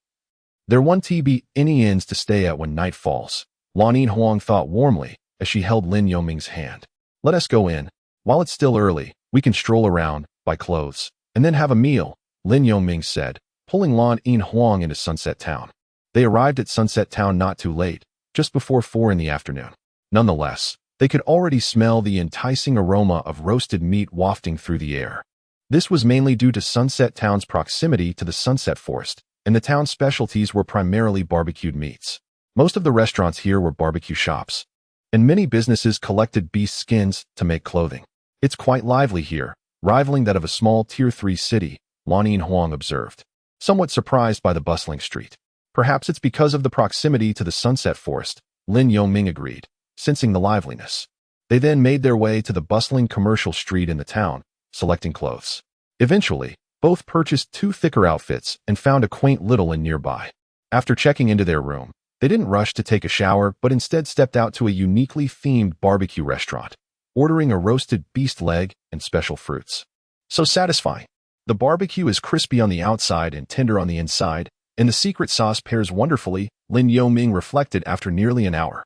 A: There won't be any inns to stay at when night falls. Lan Yinhuang thought warmly as she held Lin Yoming's hand. Let us go in. While it's still early, we can stroll around, buy clothes, and then have a meal. Lin Yongming said, pulling Lan Yin Huang into Sunset Town. They arrived at Sunset Town not too late, just before 4 in the afternoon. Nonetheless, they could already smell the enticing aroma of roasted meat wafting through the air. This was mainly due to Sunset Town's proximity to the Sunset Forest, and the town's specialties were primarily barbecued meats. Most of the restaurants here were barbecue shops, and many businesses collected beast skins to make clothing. It's quite lively here, rivaling that of a small Tier 3 city, Lan Yin Huang observed, somewhat surprised by the bustling street. Perhaps it's because of the proximity to the Sunset Forest, Lin Yongming agreed, sensing the liveliness. They then made their way to the bustling commercial street in the town, selecting clothes. Eventually, both purchased 2 thicker outfits and found a quaint little inn nearby. After checking into their room, they didn't rush to take a shower but instead stepped out to a uniquely themed barbecue restaurant, ordering a roasted beast leg and special fruits. So satisfying. The barbecue is crispy on the outside and tender on the inside, and the secret sauce pairs wonderfully, Lin Yongming reflected after nearly an hour.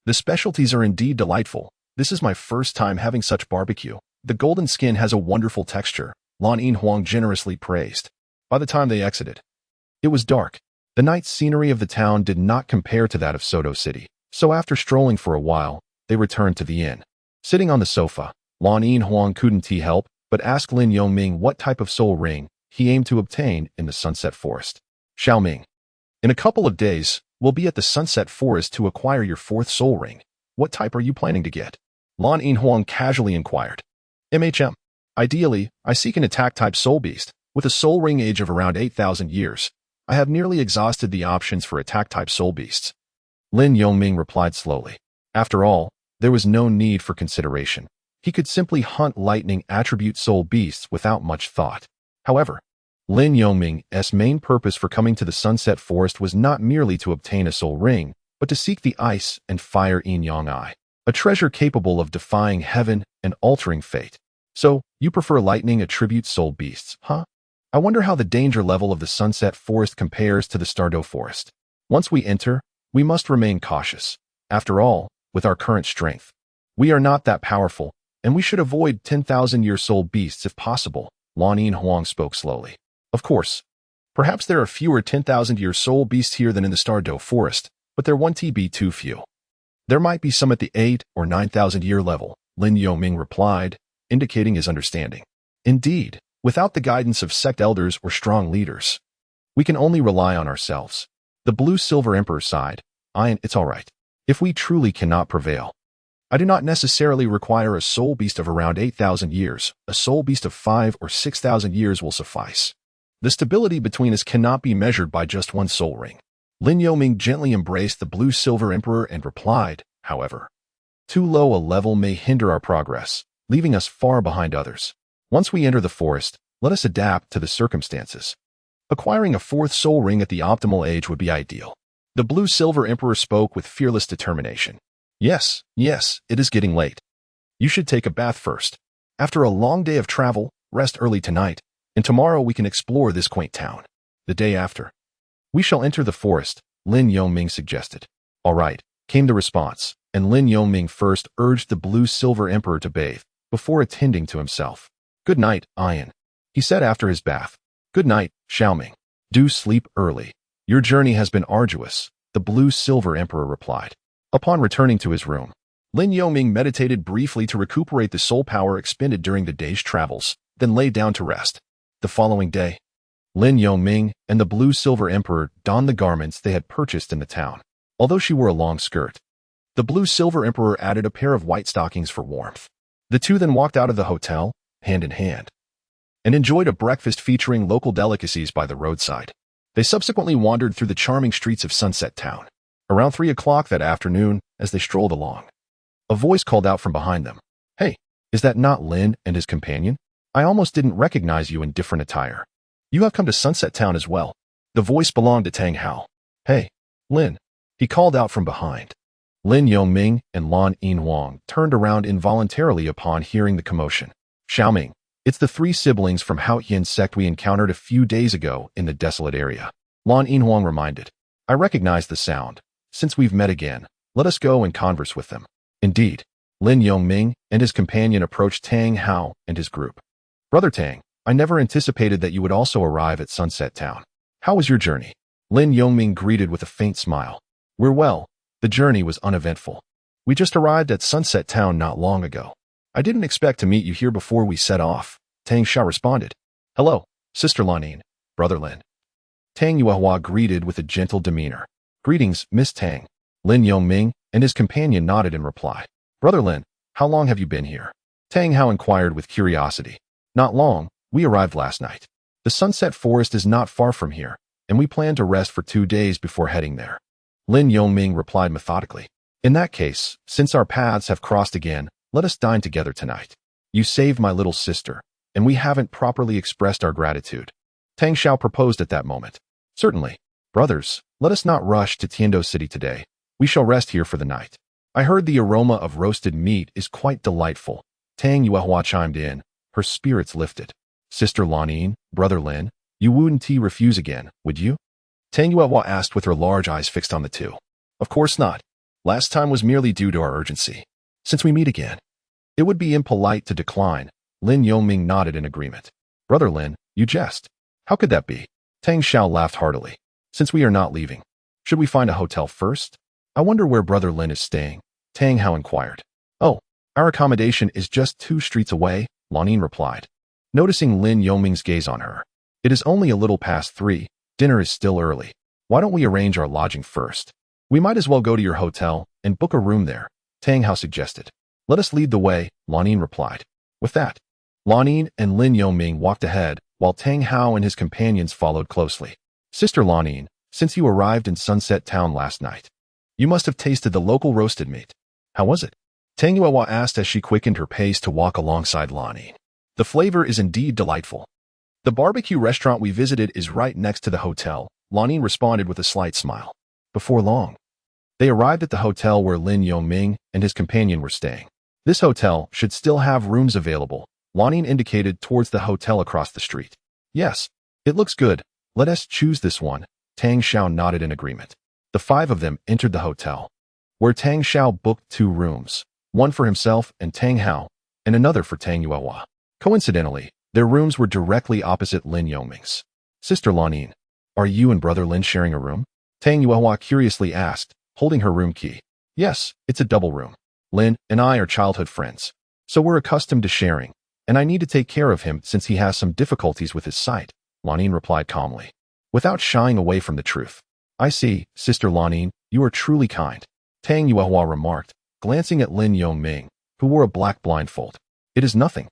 A: The specialties are indeed delightful. This is my first time having such barbecue. The golden skin has a wonderful texture, Lan Yin Huang generously praised. By the time they exited, it was dark. The night scenery of the town did not compare to that of Soto City, so after strolling for a while, they returned to the inn. Sitting on the sofa, Lan Yin Huang couldn't help but ask Lin Yongming what type of soul ring he aimed to obtain in the Sunset Forest. Xiaoming, in a couple of days, we'll be at the Sunset Forest to acquire your 4th soul ring. What type are you planning to get? Lan Yin Huang casually inquired. Ideally, I seek an attack-type soul beast, with a soul ring age of around 8,000 years. I have nearly exhausted the options for attack-type soul beasts. Lin Yongming replied slowly. After all, there was no need for consideration. He could simply hunt lightning attribute soul beasts without much thought. However, Lin Yongming's main purpose for coming to the Sunset Forest was not merely to obtain a soul ring, but to seek the ice and fire yin-yang eye, a treasure capable of defying heaven and altering fate. So, you prefer lightning attribute soul beasts, huh? I wonder how the danger level of the Sunset Forest compares to the Stardew Forest. Once we enter, we must remain cautious. After all, with our current strength, we are not that powerful, and we should avoid 10,000-year soul beasts if possible, Lan Yin Huang spoke slowly. Of course, perhaps there are fewer 10,000-year soul beasts here than in the Stardew Forest, but there won't be too few. There might be some at the 8 or 9,000-year level, Lin Yongming replied, indicating his understanding. Indeed, without the guidance of sect elders or strong leaders, we can only rely on ourselves. The Blue-Silver Emperor sighed. It's all right. If we truly cannot prevail, I do not necessarily require a soul beast of around 8,000 years. A soul beast of 5 or 6,000 years will suffice. The stability between us cannot be measured by just one soul ring. Lin Yongming gently embraced the Blue-Silver Emperor and replied, however, too low a level may hinder our progress, leaving us far behind others. Once we enter the forest, let us adapt to the circumstances. Acquiring a 4th soul ring at the optimal age would be ideal. The Blue-Silver Emperor spoke with fearless determination. Yes, it is getting late. You should take a bath first. After a long day of travel, rest early tonight, and tomorrow we can explore this quaint town. The day after, we shall enter the forest, Lin Yongming suggested. All right, came the response, and Lin Yongming first urged the Blue-Silver Emperor to bathe, before attending to himself. Good night, Ian, he said after his bath. Good night, Xiaoming. Do sleep early. Your journey has been arduous, the Blue-Silver Emperor replied. Upon returning to his room, Lin Yongming meditated briefly to recuperate the soul power expended during the day's travels, then lay down to rest. The following day, Lin Yongming and the Blue-Silver Emperor donned the garments they had purchased in the town. Although she wore a long skirt, the Blue-Silver Emperor added a pair of white stockings for warmth. The two then walked out of the hotel, hand in hand, and enjoyed a breakfast featuring local delicacies by the roadside. They subsequently wandered through the charming streets of Sunset Town. Around 3 o'clock that afternoon, as they strolled along, a voice called out from behind them. Hey, is that not Lin and his companion? I almost didn't recognize you in different attire. You have come to Sunset Town as well. The voice belonged to Tang Hao. Hey, Lin, he called out from behind. Lin Yongming and Lan Yin Huang turned around involuntarily upon hearing the commotion. Xiaoming, it's the 3 siblings from Hao Yin's sect we encountered a few days ago in the desolate area. Lan Yin Huang reminded. I recognize the sound. Since we've met again, let us go and converse with them. Indeed, Lin Yongming and his companion approached Tang Hao and his group. Brother Tang, I never anticipated that you would also arrive at Sunset Town. How was your journey? Lin Yongming greeted with a faint smile. We're well. The journey was uneventful. We just arrived at Sunset Town not long ago. I didn't expect to meet you here before we set off. Tang Xiao responded. Hello, Sister Lanin, Brother Lin. Tang Yuehua greeted with a gentle demeanor. Greetings, Miss Tang. Lin Yongming and his companion nodded in reply. Brother Lin, how long have you been here? Tang Hao inquired with curiosity. Not long. We arrived last night. The Sunset Forest is not far from here, and we plan to rest for 2 days before heading there. Lin Yongming replied methodically. In that case, since our paths have crossed again, let us dine together tonight. You saved my little sister, and we haven't properly expressed our gratitude. Tang Xiao proposed at that moment. Certainly. Brothers, let us not rush to Tiando City today. We shall rest here for the night. I heard the aroma of roasted meat is quite delightful. Tang Yuehua chimed in, her spirits lifted. Sister Lanin, Brother Lin, you wouldn't refuse again, would you? Tang Yuehua asked with her large eyes fixed on the two. Of course not. Last time was merely due to our urgency. Since we meet again, it would be impolite to decline. Lin Yongming nodded in agreement. Brother Lin, you jest. How could that be? Tang Xiao laughed heartily. Since we are not leaving, should we find a hotel first? I wonder where Brother Lin is staying. Tang Hao inquired. Oh, our accommodation is just 2 streets away, Lanin replied. Noticing Lin Yongming's gaze on her. It is only a little past 3. Dinner is still early. Why don't we arrange our lodging first? We might as well go to your hotel and book a room there, Tang Hao suggested. Let us lead the way, Lanin replied. With that, Lanin and Lin Yongming walked ahead, while Tang Hao and his companions followed closely. Sister Lanin, since you arrived in Sunset Town last night, you must have tasted the local roasted meat. How was it? Tang Yuehua asked as she quickened her pace to walk alongside Lanin. The flavor is indeed delightful. The barbecue restaurant we visited is right next to the hotel, Lanin responded with a slight smile. Before long, they arrived at the hotel where Lin Yongming and his companion were staying. This hotel should still have rooms available, Lanin indicated towards the hotel across the street. Yes, it looks good. Let us choose this one. Tang Xiao nodded in agreement. The 5 of them entered the hotel, where Tang Xiao booked 2 rooms, one for himself and Tang Hao, and another for Tang Yuehua. Coincidentally, their rooms were directly opposite Lin Yongming's. Sister Lanin, are you and Brother Lin sharing a room? Tang Yuehua curiously asked, holding her room key. Yes, it's a double room. Lin and I are childhood friends, so we're accustomed to sharing, and I need to take care of him since he has some difficulties with his sight, Lanin replied calmly, without shying away from the truth. I see, Sister Lanin, you are truly kind, Tang Yuehua remarked, glancing at Lin Yongming, who wore a black blindfold. It is nothing.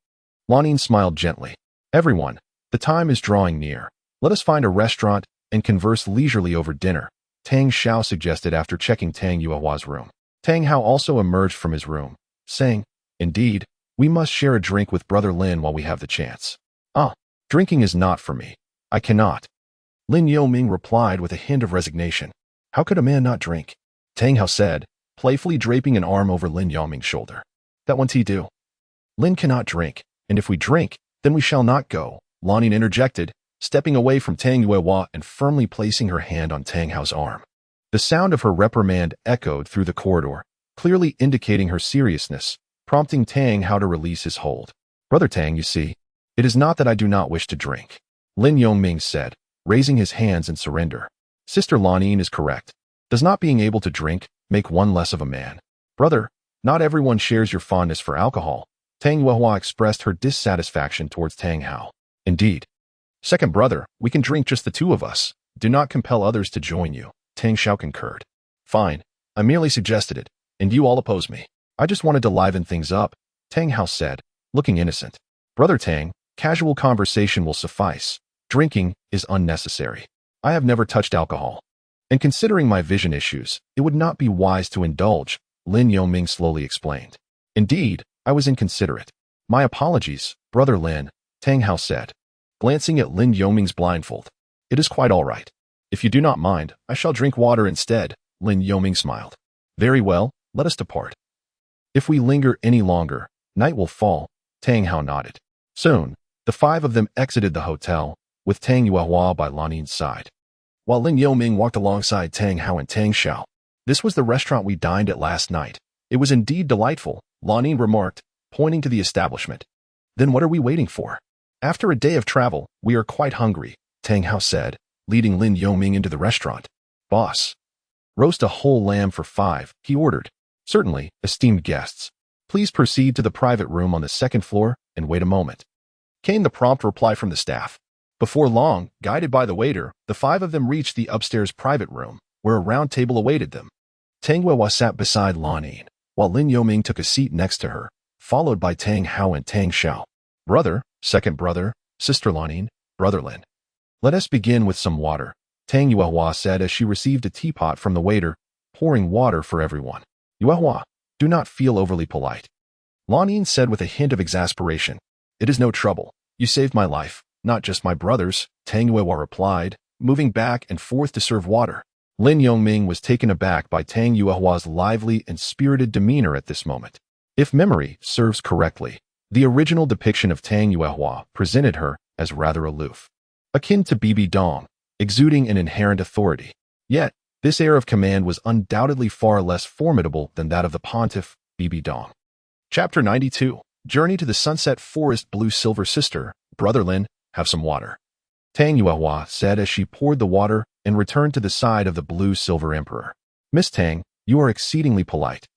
A: Lanin smiled gently. Everyone, the time is drawing near. Let us find a restaurant and converse leisurely over dinner, Tang Xiao suggested after checking Tang Yuehua's room. Tang Hao also emerged from his room, saying, Indeed, we must share a drink with Brother Lin while we have the chance. Drinking is not for me. I cannot. Lin Yongming replied with a hint of resignation. How could a man not drink? Tang Hao said, playfully draping an arm over Lin Yongming's shoulder. That won't he do? Lin cannot drink, and if we drink, then we shall not go, Lanin interjected, stepping away from Tang Yuehua and firmly placing her hand on Tang Hao's arm. The sound of her reprimand echoed through the corridor, clearly indicating her seriousness, prompting Tang Hao to release his hold. Brother Tang, you see, it is not that I do not wish to drink, Lin Yongming said, raising his hands in surrender. Sister Lanin is correct. Does not being able to drink make one less of a man? Brother, not everyone shares your fondness for alcohol. Tang Yuehua expressed her dissatisfaction towards Tang Hao. Indeed. Second brother, we can drink just the 2 of us. Do not compel others to join you, Tang Xiao concurred. Fine, I merely suggested it, and you all oppose me. I just wanted to liven things up, Tang Hao said, looking innocent. Brother Tang, casual conversation will suffice. Drinking is unnecessary. I have never touched alcohol. And considering my vision issues, it would not be wise to indulge, Lin Yongming slowly explained. Indeed, I was inconsiderate. My apologies, Brother Lin, Tang Hao said, glancing at Lin Yongming's blindfold. It is quite all right. If you do not mind, I shall drink water instead, Lin Yongming smiled. Very well, let us depart. If we linger any longer, night will fall, Tang Hao nodded. Soon, the 5 of them exited the hotel, with Tang Yuehua by Lanin's side, while Lin Yongming walked alongside Tang Hao and Tang Xiao. This was the restaurant we dined at last night. It was indeed delightful, Lanin remarked, pointing to the establishment. Then what are we waiting for? After a day of travel, we are quite hungry, Tang Hao said, leading Lin Yongming into the restaurant. Boss. Roast a whole lamb for 5, he ordered. Certainly, esteemed guests. Please proceed to the private room on the second floor and wait a moment. Came the prompt reply from the staff. Before long, guided by the waiter, the 5 of them reached the upstairs private room, where a round table awaited them. Tang Weihua sat beside Lan Yin, while Lin Yongming took a seat next to her, followed by Tang Hao and Tang Xiao. Brother, second brother, sister Lan Yin, brother Lin. Let us begin with some water, Tang Weihua said as she received a teapot from the waiter, pouring water for everyone. Weihua, do not feel overly polite. Lan Yin said with a hint of exasperation. It is no trouble. You saved my life, not just my brother's, Tang Weihua replied, moving back and forth to serve water. Lin Yongming was taken aback by Tang Yuehua's lively and spirited demeanor at this moment. If memory serves correctly, the original depiction of Tang Yuehua presented her as rather aloof, akin to Bibi Dong, exuding an inherent authority. Yet, this air of command was undoubtedly far less formidable than that of the pontiff, Bibi Dong. Chapter 92. Journey to the Sunset Forest. Blue-silver sister, brother Lin, have some water. Tang Yuehua said as she poured the water and returned to the side of the blue-silver emperor. Miss Tang, you are exceedingly polite.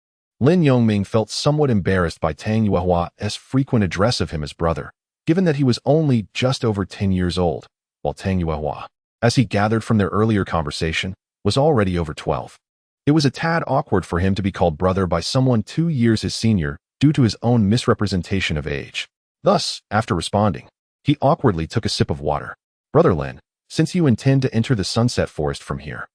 A: Lin Yongming felt somewhat embarrassed by Tang Yuehua's frequent address of him as brother, given that he was only just over 10 years old, while Tang Yuehua, as he gathered from their earlier conversation, was already over 12. It was a tad awkward for him to be called brother by someone 2 years his senior due to his own misrepresentation of age. Thus, after responding, he awkwardly took a sip of water. Brother Lin, since you intend to enter the Sunset Forest from here,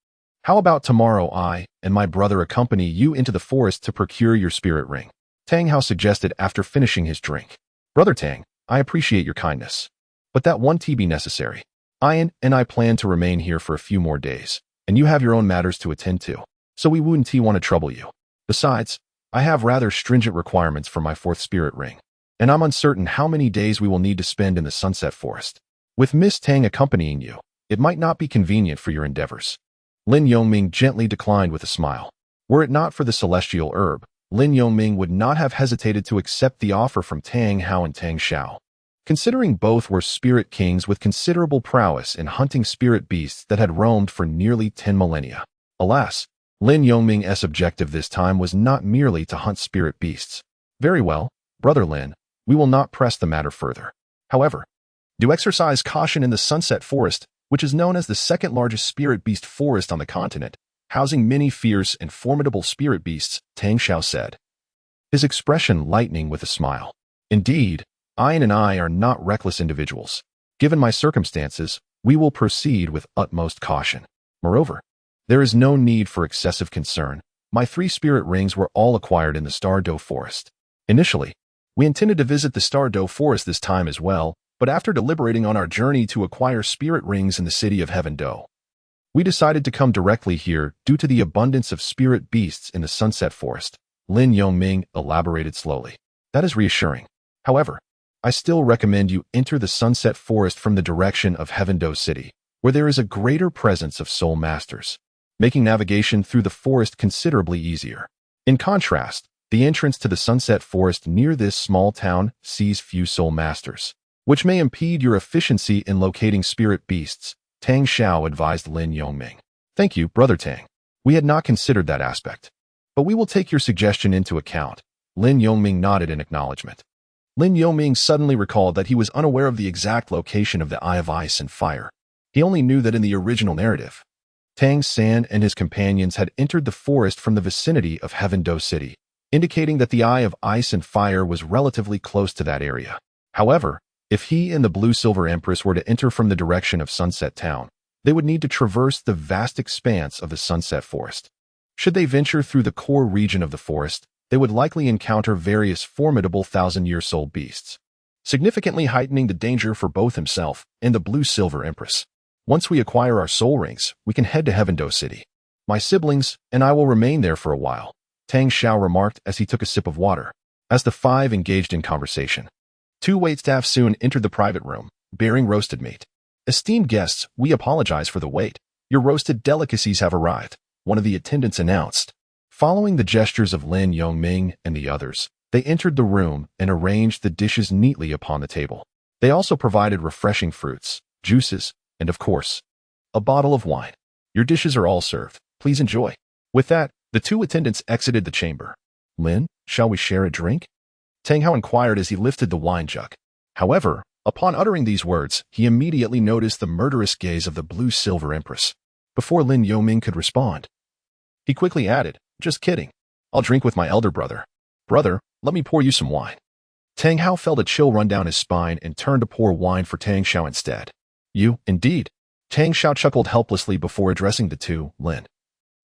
A: how about tomorrow I and my brother accompany you into the forest to procure your spirit ring? Tang Hao suggested after finishing his drink. Brother Tang, I appreciate your kindness, but that won't be necessary. I and I plan to remain here for a few more days, and you have your own matters to attend to, so we wouldn't want to trouble you. Besides, I have rather stringent requirements for my 4th spirit ring, and I'm uncertain how many days we will need to spend in the Sunset Forest. With Miss Tang accompanying you, it might not be convenient for your endeavors. Lin Yongming gently declined with a smile. Were it not for the celestial herb, Lin Yongming would not have hesitated to accept the offer from Tang Hao and Tang Xiao. Considering both were spirit kings with considerable prowess in hunting spirit beasts that had roamed for nearly 10 millennia. Alas, Lin Yongming's objective this time was not merely to hunt spirit beasts. Very well, brother Lin, we will not press the matter further. However, do exercise caution in the Sunset Forest, which is known as the 2nd largest spirit beast forest on the continent, housing many fierce and formidable spirit beasts, Tang Xiao said, his expression lightening with a smile. Indeed, I and I are not reckless individuals. Given my circumstances, we will proceed with utmost caution. Moreover, there is no need for excessive concern. My 3 spirit rings were all acquired in the Douluo forest. Initially, we intended to visit the Douluo forest this time as well, but after deliberating on our journey to acquire spirit rings in the city of Heaven Do, we decided to come directly here due to the abundance of spirit beasts in the Sunset Forest. Lin Yongming elaborated slowly. That is reassuring. However, I still recommend you enter the Sunset Forest from the direction of Heaven Do City, where there is a greater presence of soul masters, making navigation through the forest considerably easier. In contrast, the entrance to the Sunset Forest near this small town sees few soul masters, which may impede your efficiency in locating spirit beasts, Tang Xiao advised Lin Yongming. Thank you, brother Tang. We had not considered that aspect, but we will take your suggestion into account. Lin Yongming nodded in acknowledgement. Lin Yongming suddenly recalled that he was unaware of the exact location of the Eye of Ice and Fire. He only knew that in the original narrative, Tang San and his companions had entered the forest from the vicinity of Heaven Do City, indicating that the Eye of Ice and Fire was relatively close to that area. However, if he and the Blue-Silver Empress were to enter from the direction of Sunset Town, they would need to traverse the vast expanse of the Sunset Forest. Should they venture through the core region of the forest, they would likely encounter various formidable 1,000-year soul beasts, significantly heightening the danger for both himself and the Blue-Silver Empress. Once we acquire our soul rings, we can head to Heaven Do City. My siblings and I will remain there for a while, Tang Xiao remarked as he took a sip of water. As the 5 engaged in conversation, 2 waitstaff soon entered the private room, bearing roasted meat. Esteemed guests, we apologize for the wait. Your roasted delicacies have arrived, one of the attendants announced. Following the gestures of Lin Yongming and the others, they entered the room and arranged the dishes neatly upon the table. They also provided refreshing fruits, juices, and of course, a bottle of wine. Your dishes are all served. Please enjoy. With that, the two attendants exited the chamber. Lin, shall we share a drink? Tang Hao inquired as he lifted the wine jug. However, upon uttering these words, he immediately noticed the murderous gaze of the blue-silver empress. Before Lin Yoming could respond, he quickly added, just kidding. I'll drink with my elder brother. Brother, let me pour you some wine. Tang Hao felt a chill run down his spine and turned to pour wine for Tang Xiao instead. You, indeed. Tang Xiao chuckled helplessly before addressing the two, Lin.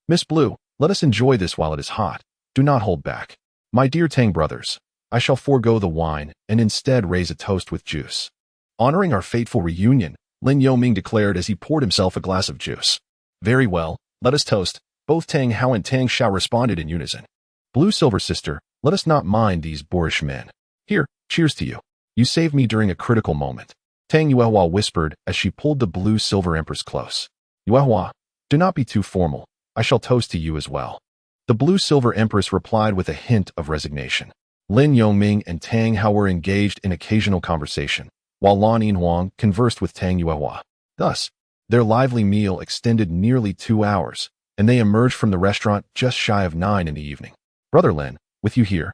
A: Miss Blue, let us enjoy this while it is hot. Do not hold back. My dear Tang brothers, I shall forego the wine and instead raise a toast with juice. Honoring our fateful reunion, Lin Yoming declared as he poured himself a glass of juice. Very well, let us toast. Both Tang Hao and Tang Xiao responded in unison. Blue-silver sister, let us not mind these boorish men. Here, cheers to you. You saved me during a critical moment. Tang Yuehua whispered as she pulled the blue-silver empress close. Yuehua, do not be too formal. I shall toast to you as well. The blue-silver empress replied with a hint of resignation. Lin Yoming and Tang Hao were engaged in occasional conversation, while Lan Yinhuang conversed with Tang Yuehua. Thus, their lively meal extended nearly 2 hours, and they emerged from the restaurant just shy of 9 in the evening. Brother Lin, with you here.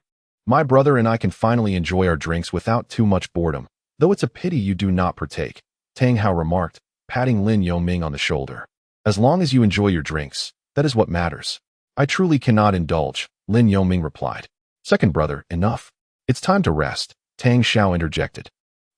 A: My brother and I can finally enjoy our drinks without too much boredom, though it's a pity you do not partake, Tang Hao remarked, patting Lin Yoming on the shoulder. As long as you enjoy your drinks, that is what matters. I truly cannot indulge, Lin Yoming replied. Second brother, enough. It's time to rest, Tang Xiao interjected,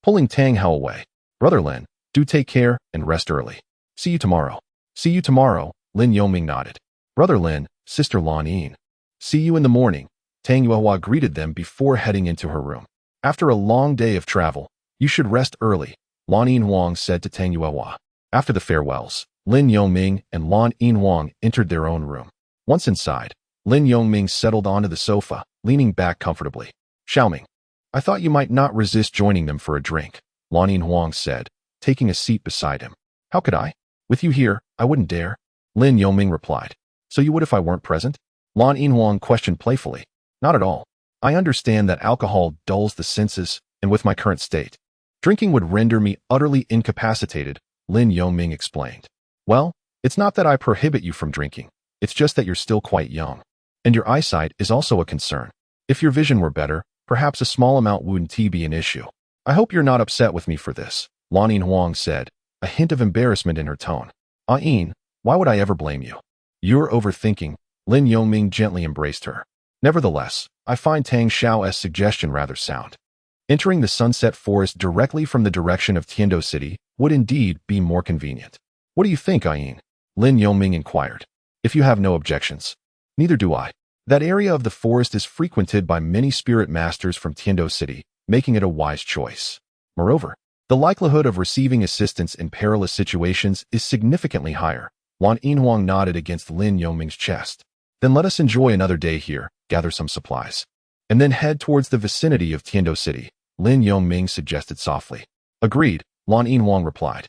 A: pulling Tang Hao away. Brother Lin, do take care and rest early. See you tomorrow. See you tomorrow, Lin Yoming nodded. Brother Lin, sister Lan Yin. See you in the morning. Tang Yuehua greeted them before heading into her room. After a long day of travel, you should rest early, Lan Yinhuang said to Tang Yuehua. After the farewells, Lin Yoming and Lan Yinhuang entered their own room. Once inside, Lin Yoming settled onto the sofa, leaning back comfortably. Xiaoming, I thought you might not resist joining them for a drink, Lan Yinhuang said, taking a seat beside him. How could I? With you here, I wouldn't dare, Lin Yoming replied. So you would if I weren't present? Lan Yinhuang questioned playfully. Not at all. I understand that alcohol dulls the senses, and with my current state, drinking would render me utterly incapacitated, Lin Yoming explained. Well, it's not that I prohibit you from drinking. It's just that you're still quite young. And your eyesight is also a concern. If your vision were better, perhaps a small amount wouldn't be an issue. I hope you're not upset with me for this, Lan Yinhuang said, a hint of embarrassment in her tone. Yin, why would I ever blame you? You're overthinking, Lin Yoming gently embraced her. Nevertheless, I find Tang Xiao's suggestion rather sound. Entering the sunset forest directly from the direction of Tiando City would indeed be more convenient. What do you think, Yin? Lin Yoming inquired. If you have no objections. Neither do I. That area of the forest is frequented by many spirit masters from Tiando City, making it a wise choice. Moreover, the likelihood of receiving assistance in perilous situations is significantly higher. Lan Yinhuang nodded against Lin Yoming's chest. Then let us enjoy another day here, gather some supplies, and then head towards the vicinity of Tiando City, Lin Yoming suggested softly. Agreed, Lan Yinhuang replied.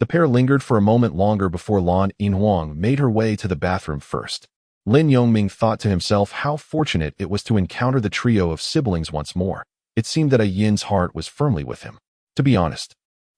A: The pair lingered for a moment longer before Lan Yinhuang made her way to the bathroom first. Lin Yoming thought to himself how fortunate it was to encounter the trio of siblings once more. It seemed that Yin's heart was firmly with him. To be honest,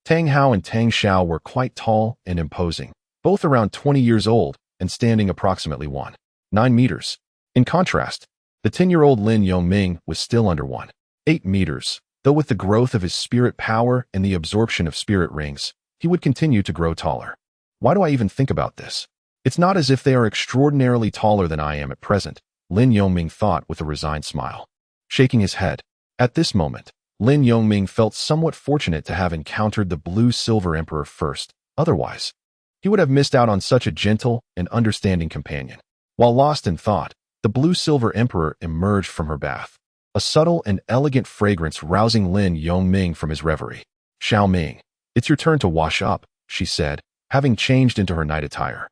A: Tang Hao and Tang Xiao were quite tall and imposing, both around 20 years old and standing approximately 1.9 meters. In contrast, the 10-year-old Lin Yoming was still under 1.8 meters, though with the growth of his spirit power and the absorption of spirit rings, he would continue to grow taller. Why do I even think about this? It's not as if they are extraordinarily taller than I am at present, Lin Yoming thought with a resigned smile. Shaking his head. At this moment, Lin Yoming felt somewhat fortunate to have encountered the blue-silver emperor first. Otherwise, he would have missed out on such a gentle and understanding companion. While lost in thought, the blue-silver emperor emerged from her bath, a subtle and elegant fragrance rousing Lin Yoming from his reverie. Xiaoming, it's your turn to wash up, she said, having changed into her night attire.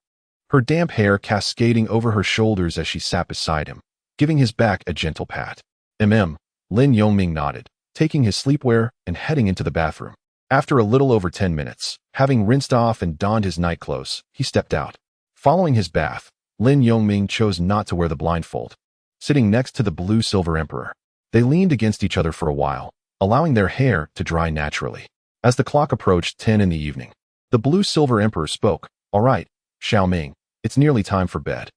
A: Her damp hair cascading over her shoulders as she sat beside him, giving his back a gentle pat. Lin Yoming nodded, taking his sleepwear and heading into the bathroom. After a little over 10 minutes, having rinsed off and donned his night clothes, he stepped out. Following his bath, Lin Yoming chose not to wear the blindfold. Sitting next to the blue-silver emperor, they leaned against each other for a while, allowing their hair to dry naturally. As the clock approached 10 in the evening, the blue-silver emperor spoke. All right, Xiao Ming, it's nearly time for bed.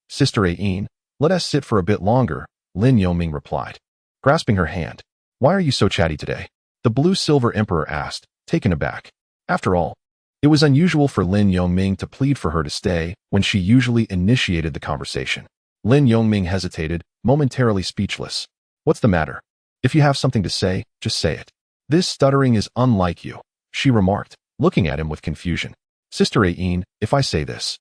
A: Sister Aine, let us sit for a bit longer, Lin Yongming replied, grasping her hand. Why are you so chatty today? The blue-silver emperor asked, taken aback. After all, it was unusual for Lin Yongming to plead for her to stay when she usually initiated the conversation. Lin Yongming hesitated, momentarily speechless. What's the matter? If you have something to say, just say it. This stuttering is unlike you, she remarked, looking at him with confusion. Sister Aine, if I say this,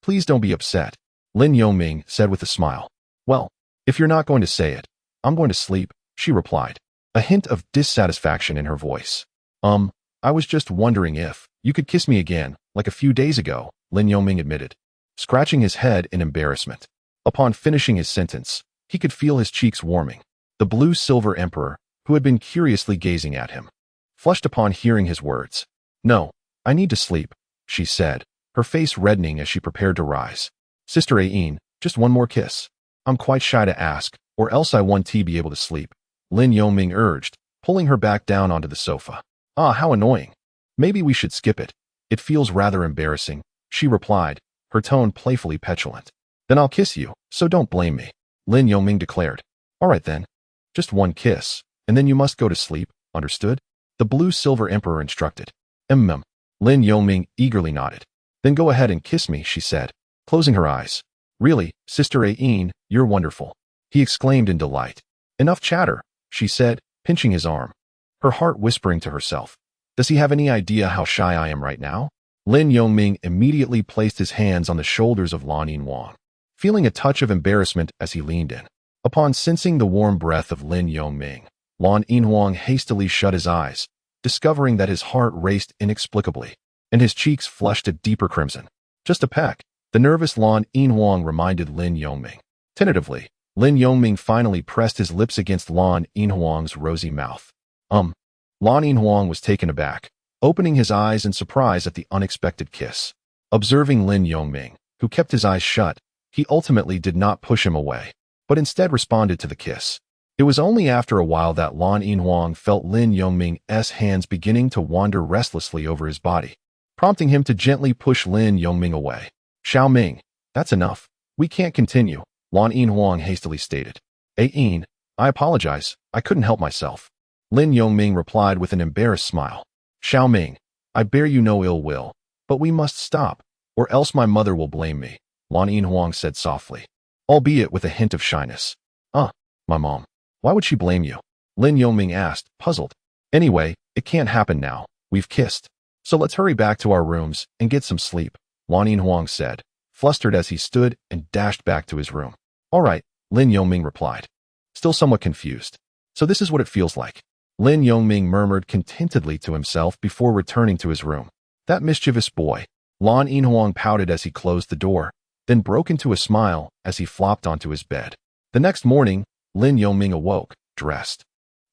A: please don't be upset, Lin Yongming said with a smile. Well, if you're not going to say it, I'm going to sleep, she replied, a hint of dissatisfaction in her voice. I was just wondering if you could kiss me again, like a few days ago, Lin Yongming admitted, scratching his head in embarrassment. Upon finishing his sentence, he could feel his cheeks warming. The blue-silver emperor, who had been curiously gazing at him, flushed upon hearing his words. No, I need to sleep, she said, her face reddening as she prepared to rise. Sister Aine, just one more kiss. I'm quite shy to ask, or else I won't be able to sleep, Lin Yongming urged, pulling her back down onto the sofa. Ah, how annoying. Maybe we should skip it. It feels rather embarrassing, she replied, her tone playfully petulant. Then I'll kiss you, so don't blame me, Lin Yongming declared. All right then. Just one kiss, and then you must go to sleep, understood? The blue-silver emperor instructed. Lin Yongming eagerly nodded. Then go ahead and kiss me, she said, closing her eyes. Really, Sister Aine, you're wonderful, he exclaimed in delight. Enough chatter, she said, pinching his arm, her heart whispering to herself. Does he have any idea how shy I am right now? Lin Yongming immediately placed his hands on the shoulders of Lan Yinhuang, feeling a touch of embarrassment as he leaned in. Upon sensing the warm breath of Lin Yongming, Lan Yinhuang hastily shut his eyes, discovering that his heart raced inexplicably, and his cheeks flushed a deeper crimson. Just a peck, the nervous Lan Yinhuang reminded Lin Yongming. Tentatively, Lin Yongming finally pressed his lips against Lan Yinhuang's rosy mouth. Lan Yinhuang was taken aback, opening his eyes in surprise at the unexpected kiss. Observing Lin Yongming, who kept his eyes shut, he ultimately did not push him away, but instead responded to the kiss. It was only after a while that Lan Yinhuang felt Lin Yongming's hands beginning to wander restlessly over his body, prompting him to gently push Lin Yongming away. Xiao Ming, that's enough. We can't continue, Lan Yinhuang hastily stated. Aine, I apologize, I couldn't help myself, Lin Yongming replied with an embarrassed smile. Xiao Ming, I bear you no ill will, but we must stop, or else my mother will blame me, Lan Yinhuang said softly, albeit with a hint of shyness. My mom. Why would she blame you? Lin Yongming asked, puzzled. Anyway, it can't happen now. We've kissed. So let's hurry back to our rooms and get some sleep, Lan Yinhuang said, flustered as he stood and dashed back to his room. All right, Lin Yongming replied, still somewhat confused. So this is what it feels like. Lin Yongming murmured contentedly to himself before returning to his room. That mischievous boy. Lan Yinhuang pouted as he closed the door, then broke into a smile as he flopped onto his bed. The next morning, Lin Yongming awoke, dressed,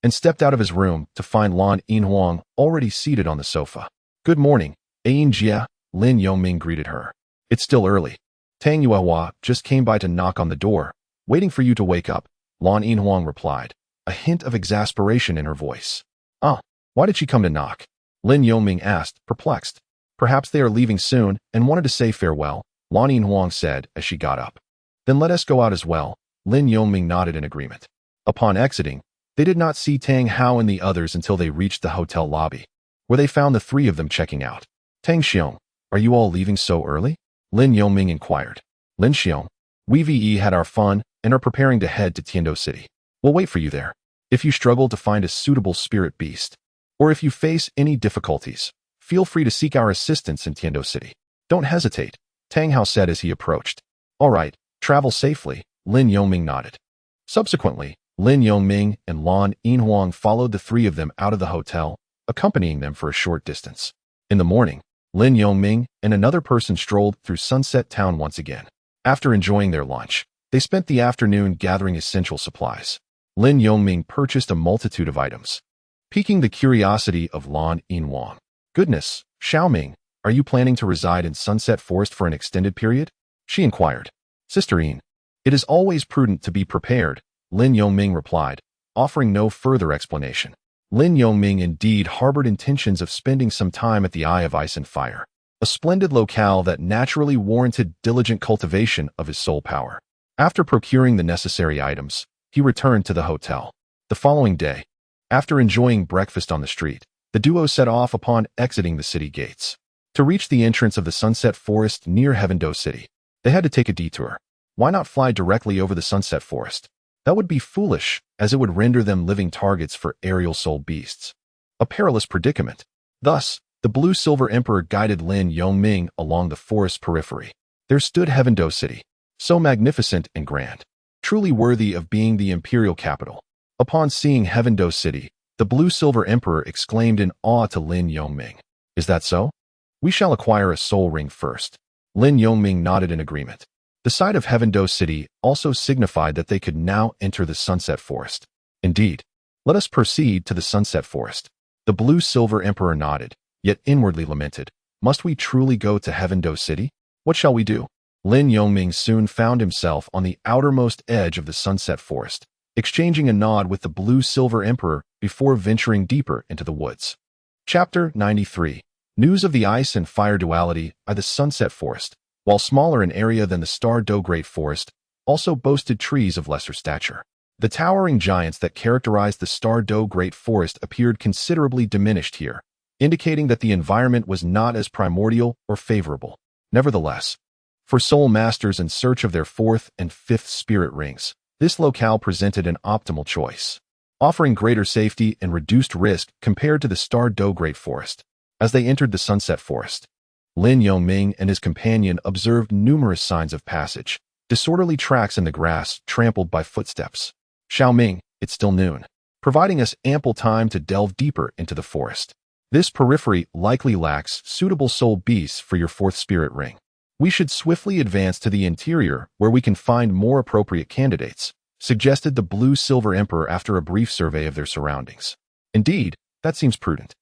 A: and stepped out of his room to find Lan Yinhuang already seated on the sofa. Good morning, Aine Jia, Lin Yongming greeted her. It's still early. Tang Yuehua just came by to knock on the door, waiting for you to wake up, Lan Yinhuang replied, a hint of exasperation in her voice. Why did she come to knock? Lin Yongming asked, perplexed. Perhaps they are leaving soon and wanted to say farewell, Lan Yinhuang said as she got up. Then let us go out as well, Lin Yongming nodded in agreement. Upon exiting, they did not see Tang Hao and the others until they reached the hotel lobby, where they found the three of them checking out. Tang Xiong, are you all leaving so early? Lin Yongming inquired. Lin Xiong, we had our fun and are preparing to head to Tiando City. We'll wait for you there. If you struggle to find a suitable spirit beast, or if you face any difficulties, feel free to seek our assistance in Tiando City. Don't hesitate, Tang Hao said as he approached. All right, travel safely, Lin Yongming nodded. Subsequently, Lin Yongming and Lan Yinhuang followed the three of them out of the hotel, accompanying them for a short distance. In the morning, Lin Yongming and another person strolled through Sunset Town once again. After enjoying their lunch, they spent the afternoon gathering essential supplies. Lin Yongming purchased a multitude of items, piquing the curiosity of Lan Yinhuang. Goodness, Xiao Ming, are you planning to reside in Sunset Forest for an extended period? She inquired. Sister Aine, it is always prudent to be prepared, Lin Yongming replied, offering no further explanation. Lin Yongming indeed harbored intentions of spending some time at the Eye of Ice and Fire, a splendid locale that naturally warranted diligent cultivation of his soul power. After procuring the necessary items, he returned to the hotel. The following day, after enjoying breakfast on the street, the duo set off upon exiting the city gates. To reach the entrance of the Sunset Forest near Heavendo City, they had to take a detour. Why not fly directly over the Sunset Forest? That would be foolish, as it would render them living targets for aerial soul beasts. A perilous predicament. Thus, the Blue-Silver Emperor guided Lin Yongming along the forest periphery. There stood Heavendo City, so magnificent and grand, truly worthy of being the imperial capital. Upon seeing Heavendo City, the Blue-Silver Emperor exclaimed in awe to Lin Yongming, "Is that so? We shall acquire a soul ring first." Lin Yongming nodded in agreement. The sight of Heavendo City also signified that they could now enter the Sunset Forest. Indeed, let us proceed to the Sunset Forest. The Blue-Silver Emperor nodded, yet inwardly lamented, "Must we truly go to Heavendo City? What shall we do?" Lin Yongming soon found himself on the outermost edge of the Sunset Forest, exchanging a nod with the Blue-Silver Emperor before venturing deeper into the woods. Chapter 93. News of the Ice and Fire Duality by the Sunset Forest, while smaller in area than the Star-Do Great Forest, also boasted trees of lesser stature. The towering giants that characterized the Star-Do Great Forest appeared considerably diminished here, indicating that the environment was not as primordial or favorable. Nevertheless, for soul masters in search of their fourth and fifth spirit rings, this locale presented an optimal choice, offering greater safety and reduced risk compared to the Star-Do Great Forest. As they entered the Sunset Forest, Lin Yongming and his companion observed numerous signs of passage, disorderly tracks in the grass trampled by footsteps. "Xiaoming, it's still noon, providing us ample time to delve deeper into the forest. This periphery likely lacks suitable soul beasts for your fourth spirit ring. We should swiftly advance to the interior where we can find more appropriate candidates," suggested the Blue-Silver Emperor after a brief survey of their surroundings. "Indeed, that seems prudent.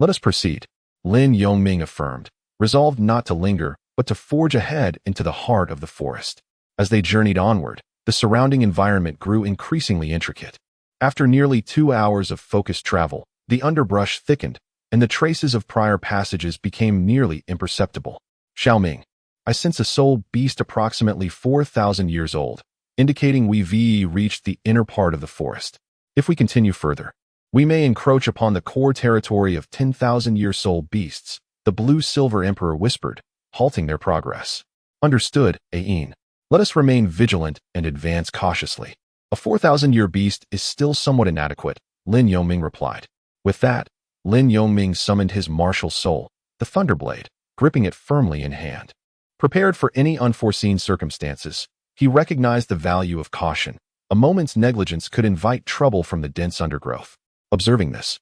A: Let us proceed," Lin Yongming affirmed, resolved not to linger, but to forge ahead into the heart of the forest. As they journeyed onward, the surrounding environment grew increasingly intricate. After nearly 2 hours of focused travel, the underbrush thickened, and the traces of prior passages became nearly imperceptible. "Xiaoming, I sense a soul beast approximately 4,000 years old, indicating we've reached the inner part of the forest. If we continue further, we may encroach upon the core territory of 10,000-year soul beasts," the Blue-Silver Emperor whispered, halting their progress. "Understood, Ain. Let us remain vigilant and advance cautiously. A 4,000-year beast is still somewhat inadequate," Lin Yongming replied. With that, Lin Yongming summoned his martial soul, the Thunderblade, gripping it firmly in hand. Prepared for any unforeseen circumstances, he recognized the value of caution. A moment's negligence could invite trouble from the dense undergrowth. Observing this,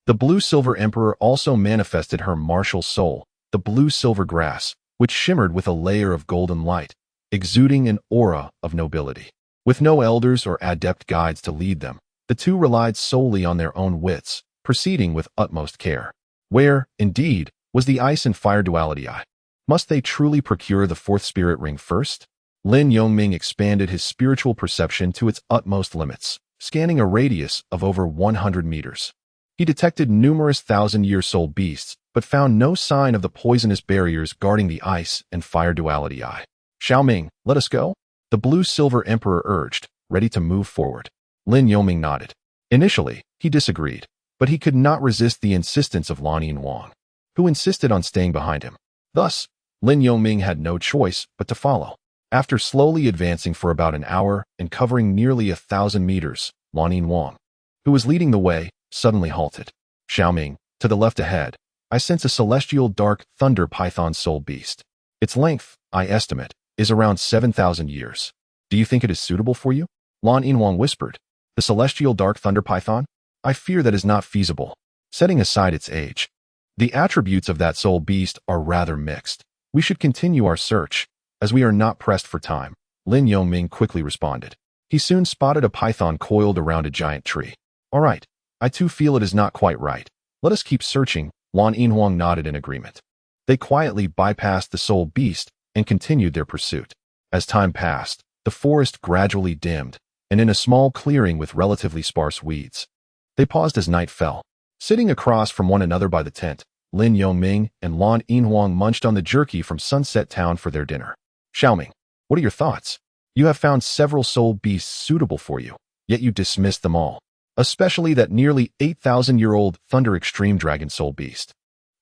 A: the Blue-Silver Emperor also manifested her martial soul, the Blue-Silver Grass, which shimmered with a layer of golden light, exuding an aura of nobility. With no elders or adept guides to lead them, the two relied solely on their own wits, proceeding with utmost care. Where, indeed, was the Ice and Fire Duality Eye? Must they truly procure the fourth spirit ring first? Lin Yongming expanded his spiritual perception to its utmost limits, scanning a radius of over 100 meters. He detected numerous thousand-year soul beasts, but found no sign of the poisonous barriers guarding the Ice and Fire Duality Eye. "Xiaoming, let us go?" the Blue-Silver Emperor urged, ready to move forward. Lin Yongming nodded. Initially, he disagreed, but he could not resist the insistence of Lan Yinhuang, who insisted on staying behind him. Thus, Lin Yongming had no choice but to follow. After slowly advancing for about an hour and covering nearly 1,000 meters, Lan Yinhuang, who was leading the way, suddenly halted. "Xiaoming, to the left ahead, I sense a celestial dark thunder python soul beast. Its length, I estimate, is around 7,000 years. Do you think it is suitable for you?" Lan Yinhuang whispered. "The celestial dark thunder python? I fear that is not feasible. Setting aside its age, the attributes of that soul beast are rather mixed. We should continue our search, as we are not pressed for time," Lin Yongming quickly responded. He soon spotted a python coiled around a giant tree. "All right, I too feel it is not quite right. Let us keep searching," Lan Yinhuang nodded in agreement. They quietly bypassed the soul beast and continued their pursuit. As time passed, the forest gradually dimmed, and in a small clearing with relatively sparse weeds, they paused as night fell. Sitting across from one another by the tent, Lin Yongming and Lan Yinhuang munched on the jerky from Sunset Town for their dinner. Xiaoming, what are your thoughts? You have found several soul beasts suitable for you, yet you dismissed them all, especially that nearly 8,000-year-old Thunder Extreme Dragon Soul Beast.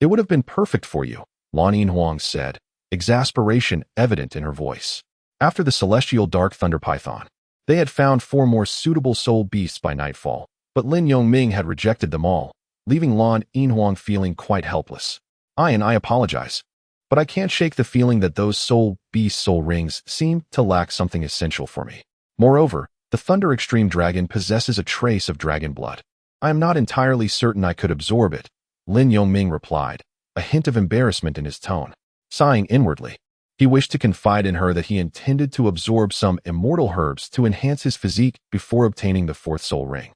A: It would have been perfect for you, Lan Yinhuang said, exasperation evident in her voice. After the Celestial Dark Thunder Python, they had found 4 more suitable soul beasts by nightfall, but Lin Yongming had rejected them all, leaving Lan Yinhuang feeling quite helpless. I apologize, but I can't shake the feeling that those soul beast soul rings seem to lack something essential for me. Moreover, the Thunder Extreme Dragon possesses a trace of dragon blood. I am not entirely certain I could absorb it, Lin Yongming replied, a hint of embarrassment in his tone. Sighing inwardly, he wished to confide in her that he intended to absorb some immortal herbs to enhance his physique before obtaining the 4th soul ring.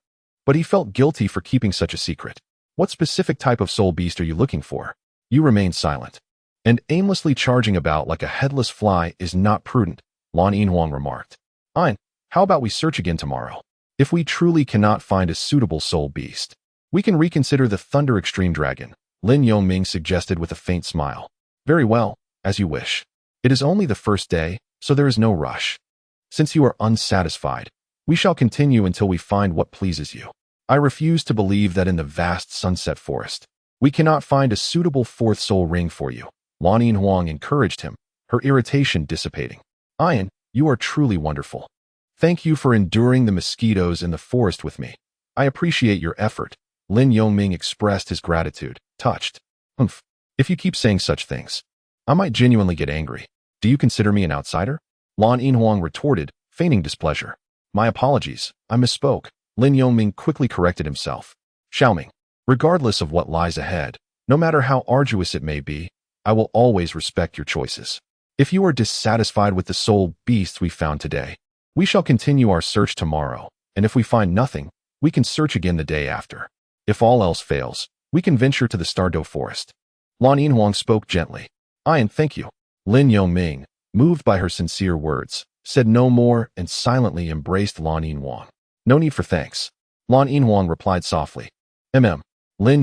A: But he felt guilty for keeping such a secret. What specific type of soul beast are you looking for? You remained silent. And aimlessly charging about like a headless fly is not prudent, Lan Yinhuang remarked. Fine, how about we search again tomorrow? If we truly cannot find a suitable soul beast, we can reconsider the Thunder Extreme Dragon, Lin Yongming suggested with a faint smile. Very well, as you wish. It is only the first day, so there is no rush. Since you are unsatisfied, we shall continue until we find what pleases you. I refuse to believe that in the vast sunset forest, we cannot find a suitable 4th soul ring for you, Lan Yinhuang encouraged him, her irritation dissipating. Ian, you are truly wonderful. Thank you for enduring the mosquitoes in the forest with me. I appreciate your effort, Lin Yongming expressed his gratitude, touched. If you keep saying such things, I might genuinely get angry. Do you consider me an outsider? Lan Yinhuang retorted, feigning displeasure. My apologies, I misspoke, Lin Yongming quickly corrected himself. Xiaoming, regardless of what lies ahead, no matter how arduous it may be, I will always respect your choices. If you are dissatisfied with the soul beasts we found today, we shall continue our search tomorrow, and if we find nothing, we can search again the day after. If all else fails, we can venture to the Stardow Forest. Lan Yinhuang spoke gently. Thank you. Lin Yongming, moved by her sincere words, said no more and silently embraced Lan Yinhuang. No need for thanks. Lan Yinhuang replied softly. Lin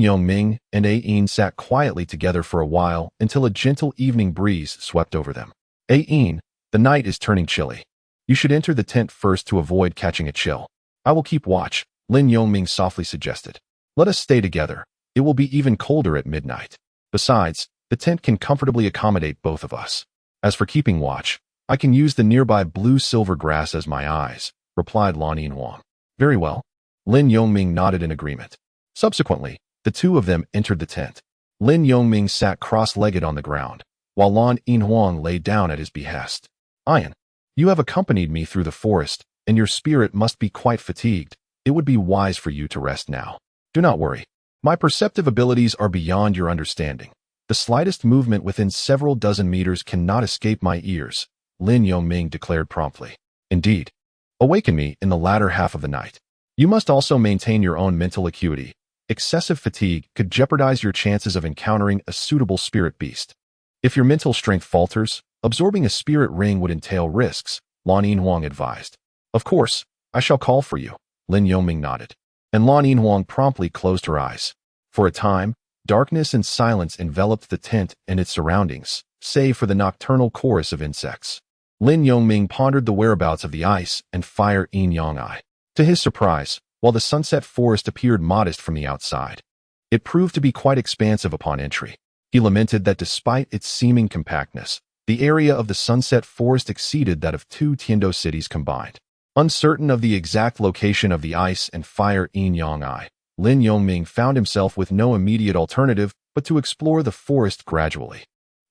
A: Yongming and Yin sat quietly together for a while until a gentle evening breeze swept over them. Yin, the night is turning chilly. You should enter the tent first to avoid catching a chill. I will keep watch, Lin Yongming softly suggested. Let us stay together. It will be even colder at midnight. Besides, the tent can comfortably accommodate both of us. As for keeping watch, I can use the nearby blue-silver grass as my eyes, replied Lan Yinhuang. Very well. Lin Yongming nodded in agreement. Subsequently, the two of them entered the tent. Lin Yongming sat cross-legged on the ground, while Lan Yinhuang lay down at his behest. Ian, you have accompanied me through the forest, and your spirit must be quite fatigued. It would be wise for you to rest now. Do not worry. My perceptive abilities are beyond your understanding. The slightest movement within several dozen meters cannot escape my ears, Lin Yongming declared promptly. Indeed. Awaken me in the latter half of the night. You must also maintain your own mental acuity. Excessive fatigue could jeopardize your chances of encountering a suitable spirit beast. If your mental strength falters, absorbing a spirit ring would entail risks, Lan Yinhuang advised. Of course, I shall call for you, Lin Yongming nodded. And Lan Yinhuang promptly closed her eyes. For a time, darkness and silence enveloped the tent and its surroundings, save for the nocturnal chorus of insects. Lin Yongming pondered the whereabouts of the ice and fire yin-yang-ai. To his surprise, while the sunset forest appeared modest from the outside, it proved to be quite expansive upon entry. He lamented that despite its seeming compactness, the area of the sunset forest exceeded that of 2 Tiando cities combined. Uncertain of the exact location of the ice and fire yin-yang-ai, Lin Yongming found himself with no immediate alternative but to explore the forest gradually.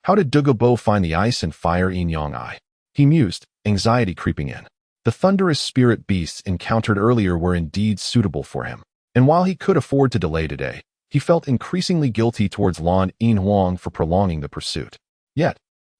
A: How did Douluo find the ice and fire yin-yang-ai? He mused, anxiety creeping in. The thunderous spirit beasts encountered earlier were indeed suitable for him, and while he could afford to delay today, he felt increasingly guilty towards Lan Yinhuang for prolonging the pursuit. Yet,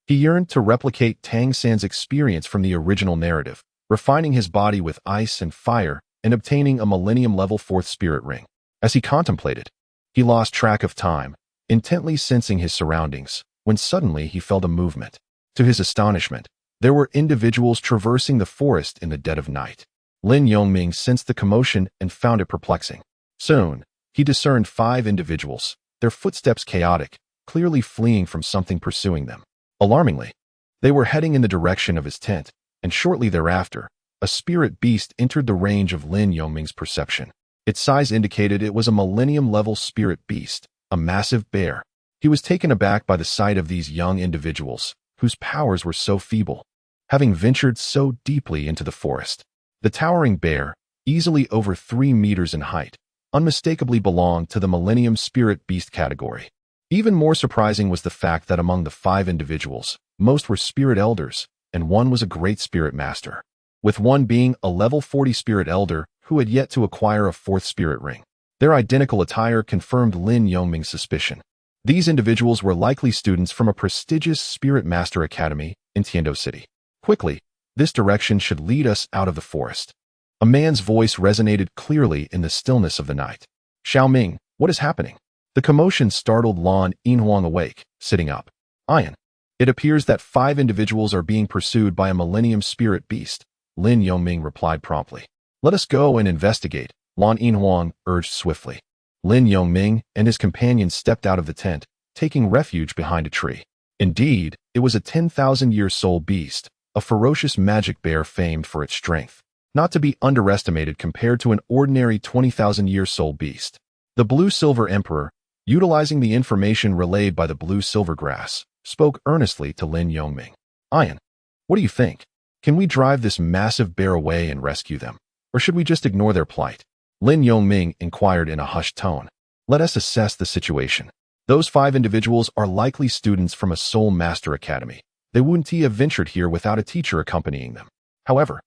A: he yearned to replicate Tang San's experience from the original narrative, refining his body with ice and fire and obtaining a millennium-level 4th spirit ring. As he contemplated, he lost track of time, intently sensing his surroundings, when suddenly he felt a movement. To his astonishment, there were individuals traversing the forest in the dead of night. Lin Yongming sensed the commotion and found it perplexing. Soon, He discerned 5 individuals, their footsteps chaotic, clearly fleeing from something pursuing them. Alarmingly, they were heading in the direction of his tent, and shortly thereafter, a spirit beast entered the range of Lin Yongming's perception. Its size indicated it was a millennium-level spirit beast, a massive bear. He was taken aback by the sight of these young individuals, whose powers were so feeble, having ventured so deeply into the forest. The towering bear, easily over 3 meters in height, unmistakably belonged to the Millennium Spirit Beast category. Even more surprising was the fact that among the 5 individuals, most were spirit elders, and one was a great spirit master, with one being a level 40 spirit elder who had yet to acquire a 4th spirit ring. Their identical attire confirmed Lin Yongming's suspicion. These individuals were likely students from a prestigious spirit master academy in Tiando City. Quickly, this direction should lead us out of the forest. A man's voice resonated clearly in the stillness of the night. Xiaoming, what is happening? The commotion startled Lan Yinhuang awake, sitting up. Ian. It appears that 5 individuals are being pursued by a millennium spirit beast, Lin Yongming replied promptly. Let us go and investigate, Lan Yinhuang urged swiftly. Lin Yongming and his companions stepped out of the tent, taking refuge behind a tree. Indeed, it was a 10,000-year soul beast, a ferocious magic bear famed for its strength, not to be underestimated compared to an ordinary 20,000-year soul beast. The Blue-Silver Emperor, utilizing the information relayed by the Blue-Silver Grass, spoke earnestly to Lin Yongming. Ian, what do you think? Can we drive this massive bear away and rescue them? Or should we just ignore their plight? Lin Yongming inquired in a hushed tone. Let us assess the situation. Those 5 individuals are likely students from a Soul Master Academy. They wouldn't have ventured here without a teacher accompanying them. However,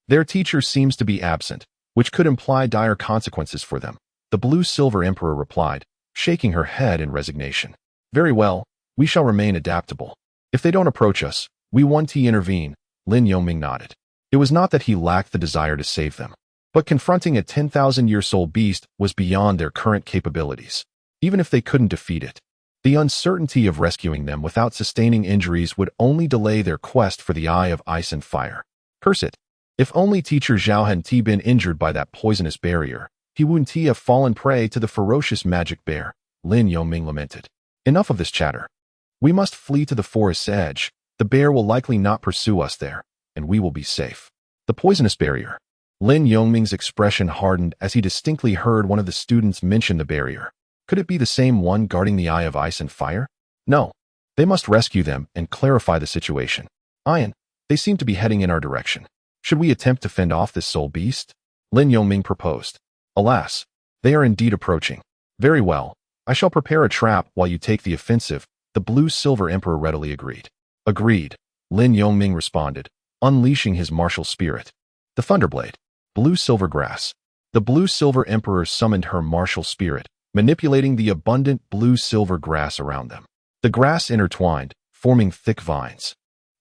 A: their teacher seems to be absent, which could imply dire consequences for them. The Blue-Silver Emperor replied, shaking her head in resignation. Very well, we shall remain adaptable. If they don't approach us, we won't intervene, Lin Yongming nodded. It was not that he lacked the desire to save them, but confronting a 10,000-year soul beast was beyond their current capabilities. Even if they couldn't defeat it, the uncertainty of rescuing them without sustaining injuries would only delay their quest for the Eye of Ice and Fire. Curse it! If only teacher Zhao hadn't been injured by that poisonous barrier, he wouldn't have fallen prey to the ferocious magic bear, Lin Yongming lamented. Enough of this chatter. We must flee to the forest's edge. The bear will likely not pursue us there, and we will be safe. The poisonous barrier. Lin Yongming's expression hardened as he distinctly heard one of the students mention the barrier. Could it be the same one guarding the Eye of Ice and Fire? No. They must rescue them and clarify the situation. Ian, they seem to be heading in our direction. Should we attempt to fend off this soul beast? Lin Yongming proposed. Alas, they are indeed approaching. Very well. I shall prepare a trap while you take the offensive, the Blue-Silver Emperor readily agreed. Agreed, Lin Yongming responded, unleashing his martial spirit. The Thunderblade. Blue-Silver Grass. The Blue-Silver Emperor summoned her martial spirit, manipulating the abundant blue-silver grass around them. The grass intertwined, forming thick vines.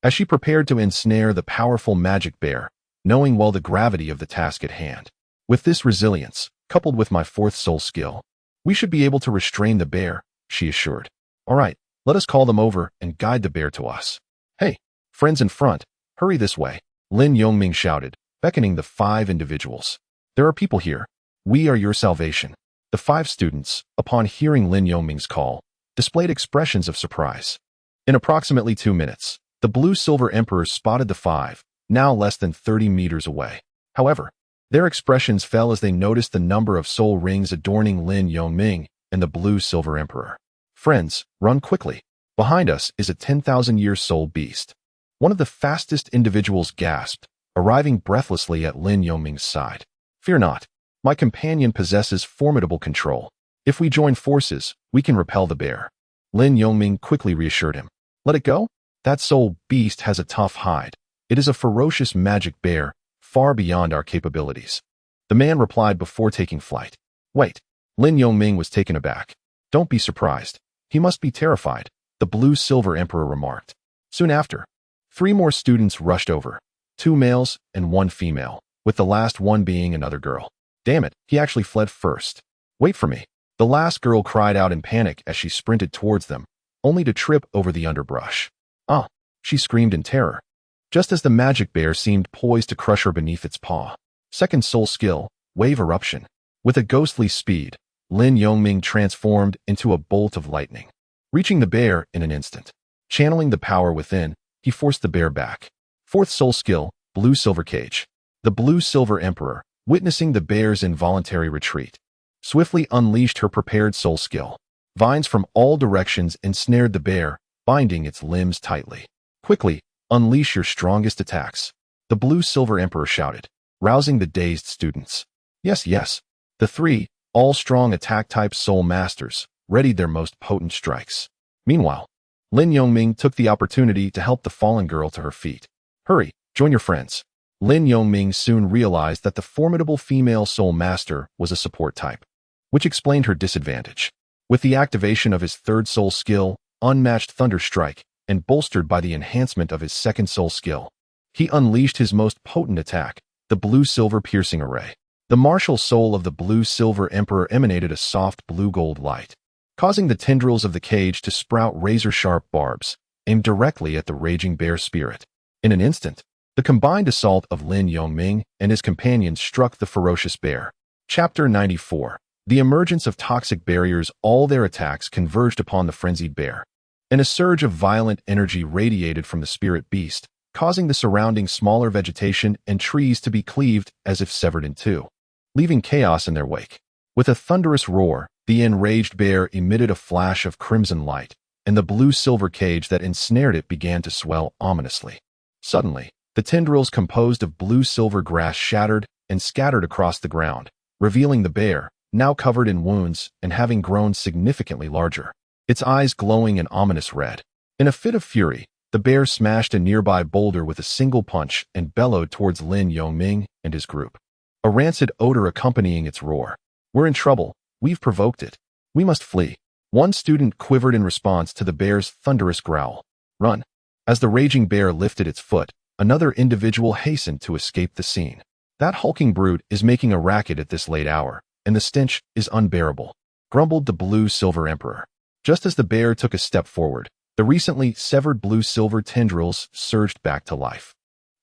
A: As she prepared to ensnare the powerful magic bear, knowing well the gravity of the task at hand. With this resilience, coupled with my 4th soul skill, we should be able to restrain the bear, she assured. All right, let us call them over and guide the bear to us. Hey, friends in front, hurry this way, Lin Yongming shouted, beckoning the 5 individuals. There are people here. We are your salvation. The 5 students, upon hearing Lin Yongming's call, displayed expressions of surprise. In approximately 2 minutes, the Blue-Silver Emperor spotted the 5, now less than 30 meters away. However, their expressions fell as they noticed the number of soul rings adorning Lin Yongming and the Blue-Silver Emperor. Friends, run quickly. Behind us is a 10,000-year soul beast. One of the fastest individuals gasped, arriving breathlessly at Lin Yongming's side. Fear not. My companion possesses formidable control. If we join forces, we can repel the bear. Lin Yongming quickly reassured him. Let it go? That soul beast has a tough hide. It is a ferocious magic bear, far beyond our capabilities. The man replied before taking flight. Wait. Lin Yongming was taken aback. Don't be surprised. He must be terrified, the Blue-Silver Emperor remarked. Soon after, 3 more students rushed over, 2 males and 1 female, with the last one being another girl. Damn it, he actually fled first. Wait for me. The last girl cried out in panic as she sprinted towards them, only to trip over the underbrush. Ah, she screamed in terror, just as the magic bear seemed poised to crush her beneath its paw. Second soul skill, Wave Eruption. With a ghostly speed, Lin Yongming transformed into a bolt of lightning, reaching the bear in an instant. Channeling the power within, he forced the bear back. Fourth soul skill, Blue-Silver Cage. The Blue-Silver Emperor, witnessing the bear's involuntary retreat, swiftly unleashed her prepared soul skill. Vines from all directions ensnared the bear, binding its limbs tightly. Quickly, unleash your strongest attacks, the Blue-Silver Emperor shouted, rousing the dazed students. Yes, yes. The three, all-strong attack-type soul masters, readied their most potent strikes. Meanwhile, Lin Yongming took the opportunity to help the fallen girl to her feet. Hurry, join your friends. Lin Yongming soon realized that the formidable female soul master was a support type, which explained her disadvantage. With the activation of his third soul skill, Unmatched Thunder Strike, and bolstered by the enhancement of his second soul skill, he unleashed his most potent attack, the Blue-Silver Piercing Array. The martial soul of the Blue-Silver Emperor emanated a soft blue-gold light, causing the tendrils of the cage to sprout razor-sharp barbs, aimed directly at the raging bear spirit. In an instant, the combined assault of Lin Yongming and his companions struck the ferocious bear. Chapter 94. The emergence of toxic barriers. All their attacks converged upon the frenzied bear, and a surge of violent energy radiated from the spirit beast, causing the surrounding smaller vegetation and trees to be cleaved as if severed in two, leaving chaos in their wake. With a thunderous roar, the enraged bear emitted a flash of crimson light, and the blue-silver cage that ensnared it began to swell ominously. Suddenly, the tendrils composed of blue-silver grass shattered and scattered across the ground, revealing the bear, now covered in wounds and having grown significantly larger, its eyes glowing an ominous red. In a fit of fury, the bear smashed a nearby boulder with a single punch and bellowed towards Lin Yongming and his group, a rancid odor accompanying its roar. We're in trouble. We've provoked it. We must flee. One student quivered in response to the bear's thunderous growl. Run. As the raging bear lifted its foot, another individual hastened to escape the scene. That hulking brute is making a racket at this late hour, and the stench is unbearable, grumbled the Blue-Silver Emperor. Just as the bear took a step forward, the recently severed blue-silver tendrils surged back to life.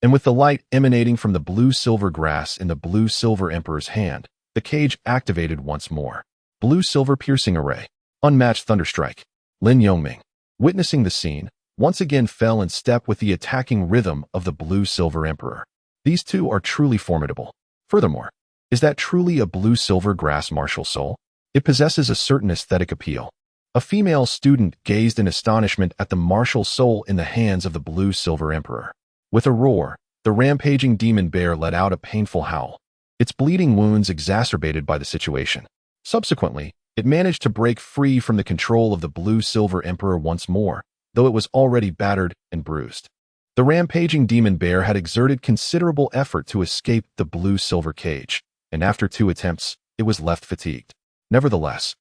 A: And with the light emanating from the blue-silver grass in the Blue-Silver Emperor's hand, the cage activated once more. Blue-Silver Piercing Array. Unmatched Thunderstrike. Lin Yongming, witnessing the scene, once again fell in step with the attacking rhythm of the Blue-Silver Emperor. These two are truly formidable. Furthermore, is that truly a blue-silver grass martial soul? It possesses a certain aesthetic appeal. A female student gazed in astonishment at the martial soul in the hands of the Blue-Silver Emperor. With a roar, the rampaging demon bear let out a painful howl, its bleeding wounds exacerbated by the situation. Subsequently, it managed to break free from the control of the Blue-Silver Emperor once more, though it was already battered and bruised. The rampaging demon bear had exerted considerable effort to escape the blue-silver cage, and after 2 attempts, it was left fatigued. Nevertheless,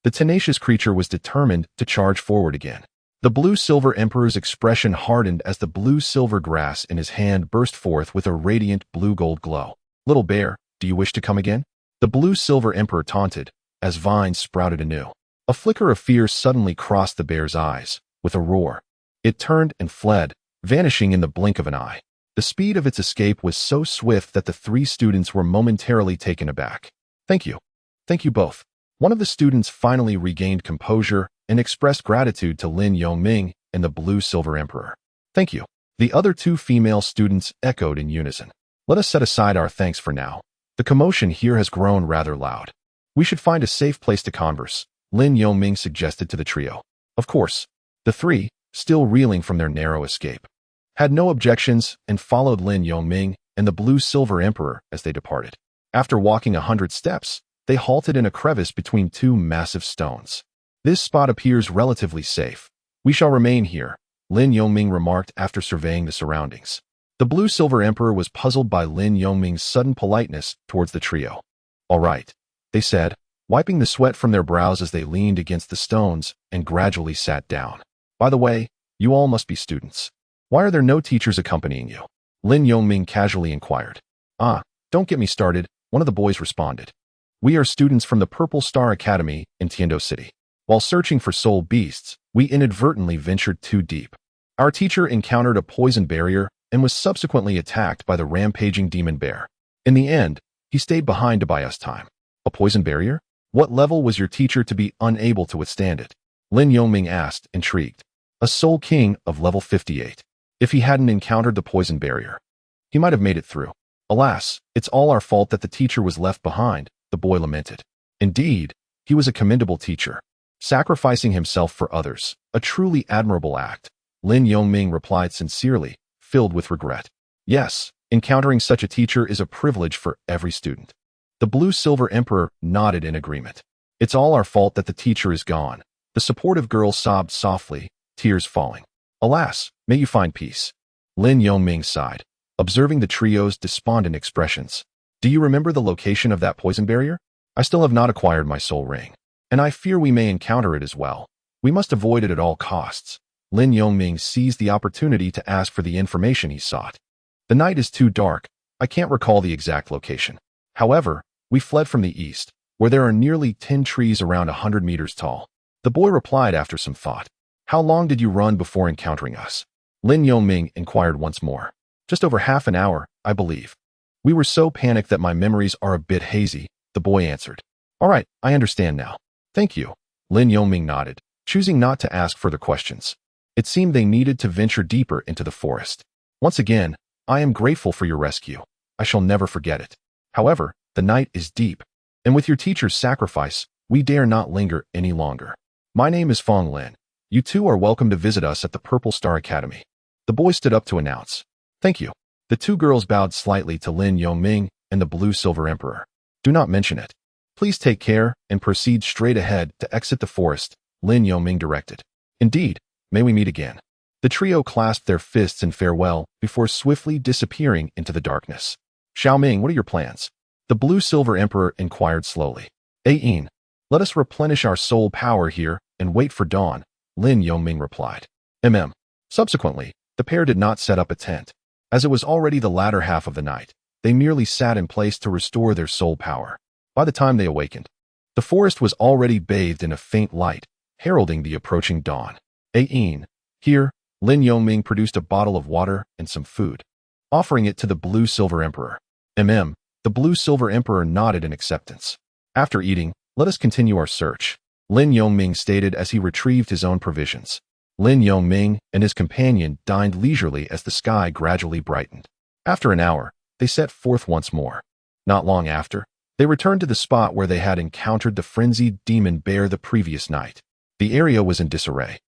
A: the tenacious creature was determined to charge forward again. The Blue-Silver Emperor's expression hardened as the blue-silver grass in his hand burst forth with a radiant blue-gold glow. Little bear, do you wish to come again? The Blue-Silver Emperor taunted, as vines sprouted anew. A flicker of fear suddenly crossed the bear's eyes. With a roar, it turned and fled, vanishing in the blink of an eye. The speed of its escape was so swift that the 3 students were momentarily taken aback. Thank you. Thank you both. One of the students finally regained composure and expressed gratitude to Lin Yongming and the Blue-Silver Emperor. Thank you. The other 2 female students echoed in unison. Let us set aside our thanks for now. The commotion here has grown rather loud. We should find a safe place to converse, Lin Yongming suggested to the trio. Of course. The 3, still reeling from their narrow escape, had no objections and followed Lin Yongming and the Blue-Silver Emperor as they departed. After walking 100 steps, they halted in a crevice between 2 massive stones. This spot appears relatively safe. We shall remain here, Lin Yongming remarked after surveying the surroundings. The Blue-Silver Emperor was puzzled by Lin Yongming's sudden politeness towards the trio. All right, they said, wiping the sweat from their brows as they leaned against the stones and gradually sat down. By the way, you all must be students. Why are there no teachers accompanying you? Lin Yongming casually inquired. Don't get me started, one of the boys responded. We are students from the Purple Star Academy in Tiando City. While searching for soul beasts, we inadvertently ventured too deep. Our teacher encountered a poison barrier and was subsequently attacked by the rampaging demon bear. In the end, he stayed behind to buy us time. A poison barrier? What level was your teacher to be unable to withstand it? Lin Yongming asked, intrigued. A Soul King of level 58. If he hadn't encountered the poison barrier, he might have made it through. Alas, it's all our fault that the teacher was left behind, the boy lamented. Indeed, he was a commendable teacher, sacrificing himself for others, a truly admirable act. Lin Yongming replied sincerely, filled with regret. Yes, encountering such a teacher is a privilege for every student. The Blue-Silver Emperor nodded in agreement. It's all our fault that the teacher is gone. The supportive girl sobbed softly, tears falling. Alas, may you find peace. Lin Yongming sighed, observing the trio's despondent expressions. Do you remember the location of that poison barrier? I still have not acquired my soul ring, and I fear we may encounter it as well. We must avoid it at all costs. Lin Yongming seized the opportunity to ask for the information he sought. The night is too dark. I can't recall the exact location. However, we fled from the east, where there are nearly 10 trees around 100 meters tall. The boy replied after some thought. How long did you run before encountering us? Lin Yongming inquired once more. Just over half an hour, I believe. We were so panicked that my memories are a bit hazy, the boy answered. All right, I understand now. Thank you. Lin Yongming nodded, choosing not to ask further questions. It seemed they needed to venture deeper into the forest. Once again, I am grateful for your rescue. I shall never forget it. However, the night is deep, and with your teacher's sacrifice, we dare not linger any longer. My name is Fong Lin. You two are welcome to visit us at the Purple Star Academy. The boy stood up to announce. Thank you. The two girls bowed slightly to Lin Yongming and the Blue-Silver Emperor. Do not mention it. Please take care and proceed straight ahead to exit the forest, Lin Yongming directed. Indeed, may we meet again. The trio clasped their fists in farewell before swiftly disappearing into the darkness. Xiaoming, what are your plans? The Blue-Silver Emperor inquired slowly. Ain, let us replenish our soul power here and wait for dawn, Lin Yongming replied. Subsequently, the pair did not set up a tent. As it was already the latter half of the night, they merely sat in place to restore their soul power. By the time they awakened, the forest was already bathed in a faint light, heralding the approaching dawn. Ain, here, Lin Yongming produced a bottle of water and some food, offering it to the Blue-Silver Emperor. The Blue-Silver Emperor nodded in acceptance. After eating, let us continue our search, Lin Yongming stated as he retrieved his own provisions. Lin Yongming and his companion dined leisurely as the sky gradually brightened. After an hour, they set forth once more. Not long after, they returned to the spot where they had encountered the frenzied demon bear the previous night. The area was in disarray,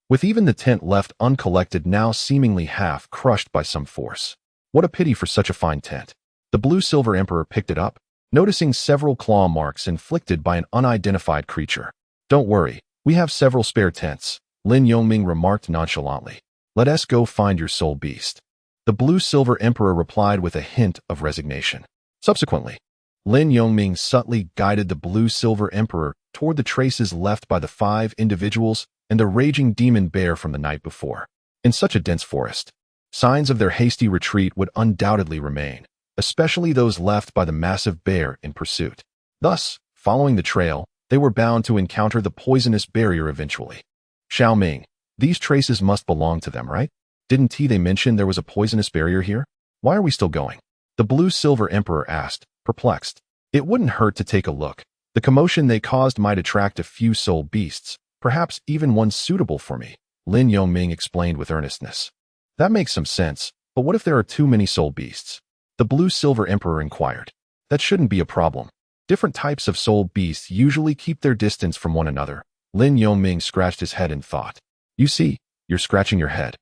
A: with even the tent left uncollected, now seemingly half crushed by some force. What a pity for such a fine tent. The Blue-Silver Emperor picked it up, noticing several claw marks inflicted by an unidentified creature. Don't worry, we have several spare tents, Lin Yongming remarked nonchalantly. Let us go find your soul beast. The Blue-Silver Emperor replied with a hint of resignation. Subsequently, Lin Yongming subtly guided the Blue-Silver Emperor toward the traces left by the 5 individuals and the raging demon bear from the night before. In such a dense forest, signs of their hasty retreat would undoubtedly remain, especially those left by the massive bear in pursuit. Thus, following the trail, they were bound to encounter the poisonous barrier eventually. Xiaoming, these traces must belong to them, right? Didn't they mention there was a poisonous barrier here? Why are we still going? The Blue-Silver Emperor asked, perplexed. It wouldn't hurt to take a look. The commotion they caused might attract a few soul beasts, perhaps even one suitable for me, Lin Yongming explained with earnestness. That makes some sense, but what if there are too many soul beasts? The Blue-Silver Emperor inquired. That shouldn't be a problem. Different types of soul beasts usually keep their distance from one another. Lin Yongming scratched his head in thought. You see, you're scratching your head,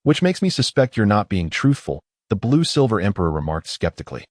A: which makes me suspect you're not being truthful, the Blue-Silver Emperor remarked skeptically.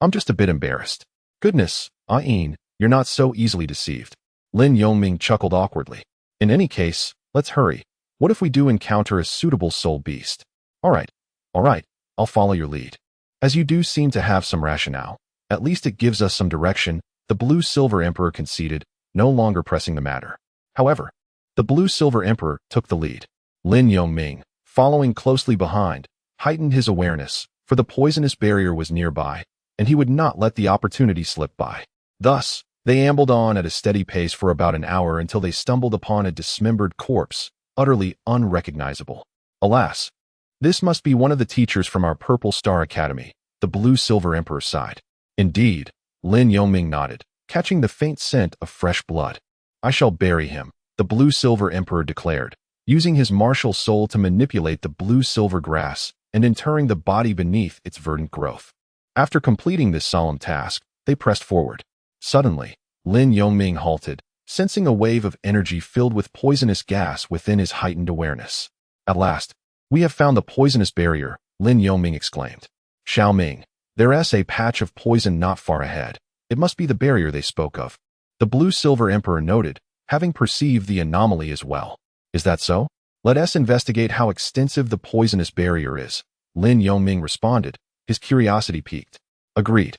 A: I'm just a bit embarrassed. Goodness, Ain, you're not so easily deceived. Lin Yongming chuckled awkwardly. In any case, let's hurry. What if we do encounter a suitable soul beast? All right, I'll follow your lead. As you do seem to have some rationale, at least it gives us some direction, the Blue-Silver Emperor conceded, no longer pressing the matter. However, the Blue-Silver Emperor took the lead. Lin Yongming, following closely behind, heightened his awareness, for the poisonous barrier was nearby, and he would not let the opportunity slip by. Thus, they ambled on at a steady pace for about an hour until they stumbled upon a dismembered corpse, utterly unrecognizable. Alas, this must be one of the teachers from our Purple Star Academy, the Blue-Silver Emperor sighed. Indeed, Lin Yongming nodded, catching the faint scent of fresh blood. "I shall bury him," the blue-silver emperor declared, using his martial soul to manipulate the blue-silver grass and interring the body beneath its verdant growth. After completing this solemn task, they pressed forward. Suddenly, Lin Yongming halted, sensing a wave of energy filled with poisonous gas within his heightened awareness. "At last, we have found the poisonous barrier," Lin Yongming exclaimed. "Xiao Ming, there's a patch of poison not far ahead. It must be the barrier they spoke of." The blue-silver emperor noted, having perceived the anomaly as well. "Is that so? Let us investigate how extensive the poisonous barrier is," Lin Yongming responded, his curiosity piqued. "Agreed."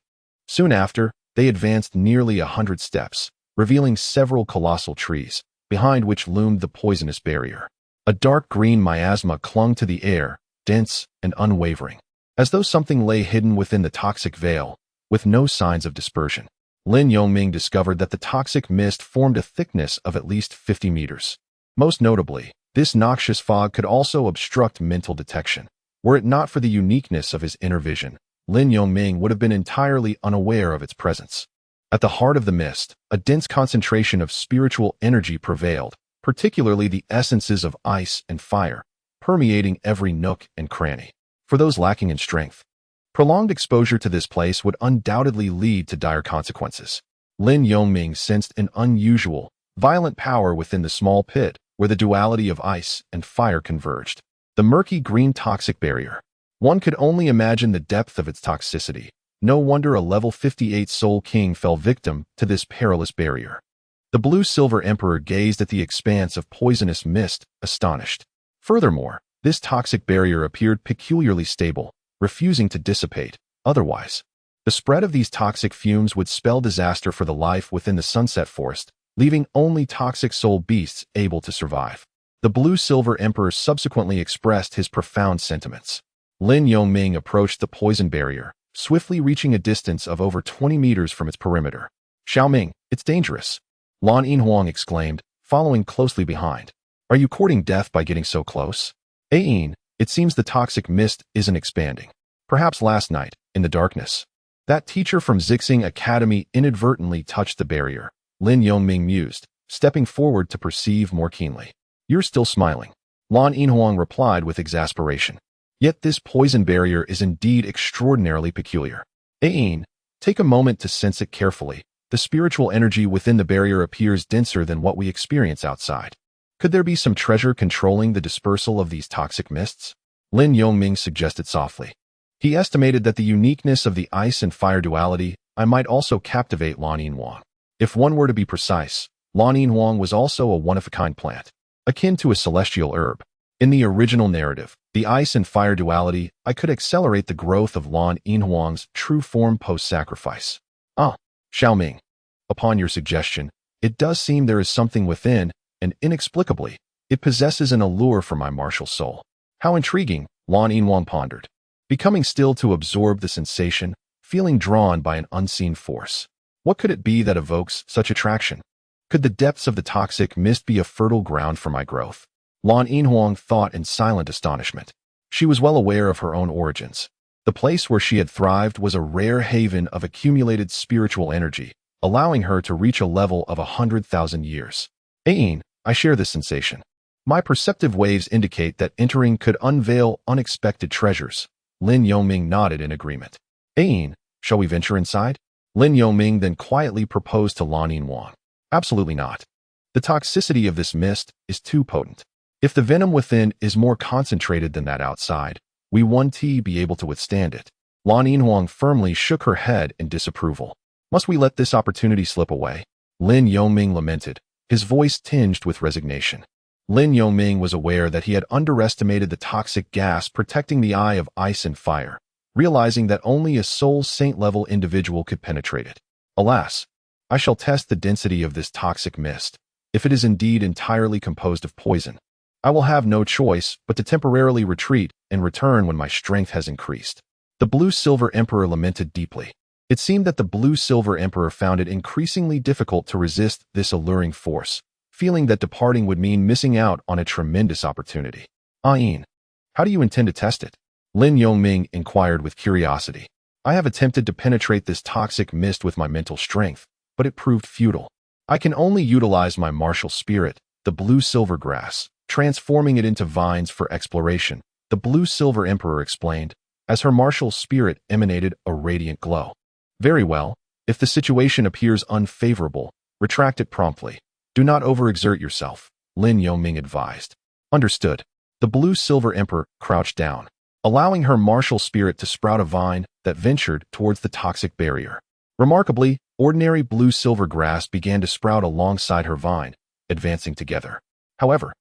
A: Soon after, they advanced nearly 100 steps, revealing several colossal trees, behind which loomed the poisonous barrier. A dark green miasma clung to the air, dense and unwavering, as though something lay hidden within the toxic veil, with no signs of dispersion. Lin Yongming discovered that the toxic mist formed a thickness of at least 50 meters. Most notably, this noxious fog could also obstruct mental detection. Were it not for the uniqueness of his inner vision, Lin Yongming would have been entirely unaware of its presence. At the heart of the mist, a dense concentration of spiritual energy prevailed, particularly the essences of ice and fire, permeating every nook and cranny. For those lacking in strength, prolonged exposure to this place would undoubtedly lead to dire consequences. Lin Yongming sensed an unusual, violent power within the small pit where the duality of ice and fire converged. The murky green toxic barrier. One could only imagine the depth of its toxicity. No wonder a level 58 Soul King fell victim to this perilous barrier. The blue-silver emperor gazed at the expanse of poisonous mist, astonished. Furthermore, this toxic barrier appeared peculiarly stable, refusing to dissipate. Otherwise, the spread of these toxic fumes would spell disaster for the life within the Sunset Forest, leaving only toxic soul beasts able to survive. The blue-silver emperor subsequently expressed his profound sentiments. Lin Yongming approached the poison barrier, swiftly reaching a distance of over 20 meters from its perimeter. "Xiao Ming, it's dangerous," Lan Yinhuang exclaimed, following closely behind. "Are you courting death by getting so close?" "Ain, it seems the toxic mist isn't expanding. Perhaps last night, in the darkness, that teacher from Zixing Academy inadvertently touched the barrier," Lin Yongming mused, stepping forward to perceive more keenly. "You're still smiling," Lan Yinhuang replied with exasperation. "Yet this poison barrier is indeed extraordinarily peculiar. Ain, take a moment to sense it carefully. The spiritual energy within the barrier appears denser than what we experience outside. Could there be some treasure controlling the dispersal of these toxic mists?" Lin Yongming suggested softly. He estimated that the uniqueness of the ice and fire duality might also captivate Lan Yinhuang. If one were to be precise, Lan Yinhuang was also a one-of-a-kind plant, akin to a celestial herb. In the original narrative, the ice and fire duality could accelerate the growth of Lan Yinhuang's true form post-sacrifice. "Ah, Xiao Ming, upon your suggestion, it does seem there is something within, and inexplicably, it possesses an allure for my martial soul." "How intriguing," Lan Yinhuang pondered, becoming still to absorb the sensation, feeling drawn by an unseen force. What could it be that evokes such attraction? Could the depths of the toxic mist be a fertile ground for my growth? Lan Yinhuang thought in silent astonishment. She was well aware of her own origins. The place where she had thrived was a rare haven of accumulated spiritual energy, allowing her to reach a level of 100,000 years. "Ain, I share this sensation. My perceptive waves indicate that entering could unveil unexpected treasures." Lin Yongming nodded in agreement. "Ain, shall we venture inside?" Lin Yongming then quietly proposed to Lan Yinhuang. "Absolutely not. The toxicity of this mist is too potent. If the venom within is more concentrated than that outside, we won't be able to withstand it." Lan Yinhuang firmly shook her head in disapproval. "Must we let this opportunity slip away?" Lin Yongming lamented, his voice tinged with resignation. Lin Yongming was aware that he had underestimated the toxic gas protecting the eye of ice and fire, realizing that only a soul saint-level individual could penetrate it. "Alas, I shall test the density of this toxic mist. If it is indeed entirely composed of poison, I will have no choice but to temporarily retreat and return when my strength has increased." The blue-silver emperor lamented deeply. It seemed that the blue-silver emperor found it increasingly difficult to resist this alluring force, feeling that departing would mean missing out on a tremendous opportunity. "Ain, how do you intend to test it?" Lin Yongming inquired with curiosity. "I have attempted to penetrate this toxic mist with my mental strength, but it proved futile. I can only utilize my martial spirit, the blue-silver grass, transforming it into vines for exploration, the blue-silver emperor explained, as her martial spirit emanated a radiant glow. Very well, if the situation appears unfavorable, retract it promptly. Do not overexert yourself, Lin Yongming advised. Understood. The blue-silver emperor crouched down, allowing her martial spirit to sprout a vine that ventured towards the toxic barrier. Remarkably, ordinary blue-silver grass began to sprout alongside her vine, advancing together. However,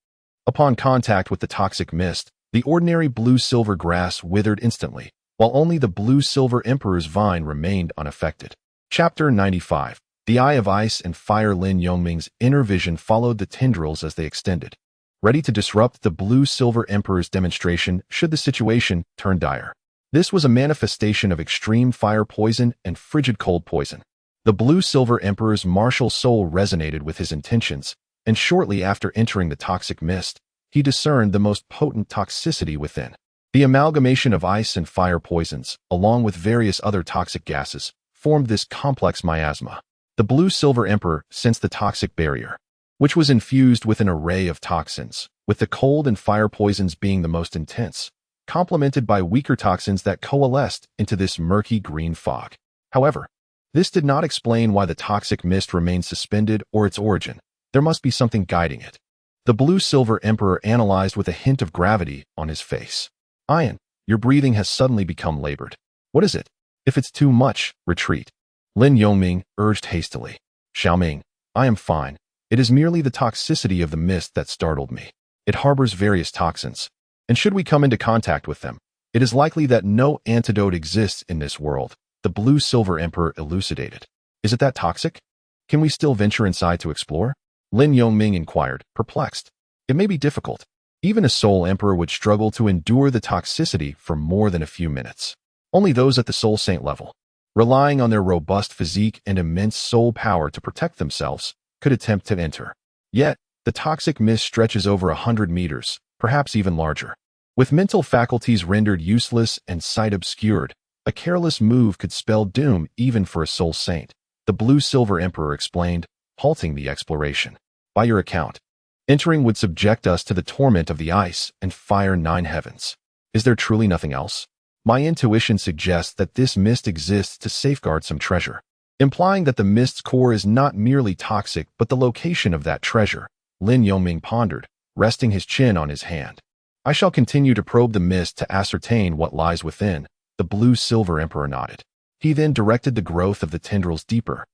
A: upon contact with the toxic mist, the ordinary blue-silver grass withered instantly, while only the blue-silver emperor's vine remained unaffected. Chapter 95. The Eye of Ice and Fire. Lin Yongming's inner vision followed the tendrils as they extended, ready to disrupt the blue-silver emperor's demonstration should the situation turn dire. This was a manifestation of extreme fire poison and frigid cold poison. The blue-silver emperor's martial soul resonated with his intentions, and shortly after entering the toxic mist, he discerned the most potent toxicity within. The amalgamation of ice and fire poisons, along with various other toxic gases, formed this complex miasma. The blue-silver emperor sensed the toxic barrier, which was infused with an array of toxins, with the cold and fire poisons being the most intense, complemented by weaker toxins that coalesced into this murky green fog. However, this did not explain why the toxic mist remained suspended or its origin. There must be something guiding it. The blue-silver emperor analyzed with a hint of gravity on his face. Ian, your breathing has suddenly become labored. What is it? If it's too much, retreat. Lin Yongming urged hastily. Xiaoming, I am fine. It is merely the toxicity of the mist that startled me. It harbors various toxins, and should we come into contact with them, it is likely that no antidote exists in this world, the blue-silver emperor elucidated. Is it that toxic? Can we still venture inside to explore? Lin Yongming inquired, perplexed. It may be difficult. Even a soul emperor would struggle to endure the toxicity for more than a few minutes. Only those at the soul saint level, relying on their robust physique and immense soul power to protect themselves, could attempt to enter. Yet, the toxic mist stretches over 100 meters, perhaps even larger. With mental faculties rendered useless and sight obscured, a careless move could spell doom even for a soul saint, the blue-silver emperor explained, halting the exploration. By your account, entering would subject us to the torment of the ice and fire 9 heavens. Is there truly nothing else? My intuition suggests that this mist exists to safeguard some treasure, implying that the mist's core is not merely toxic but the location of that treasure, Lin Yongming pondered, resting his chin on his hand. I shall continue to probe the mist to ascertain what lies within, the blue-silver emperor nodded. He then directed the growth of the tendrils deeper,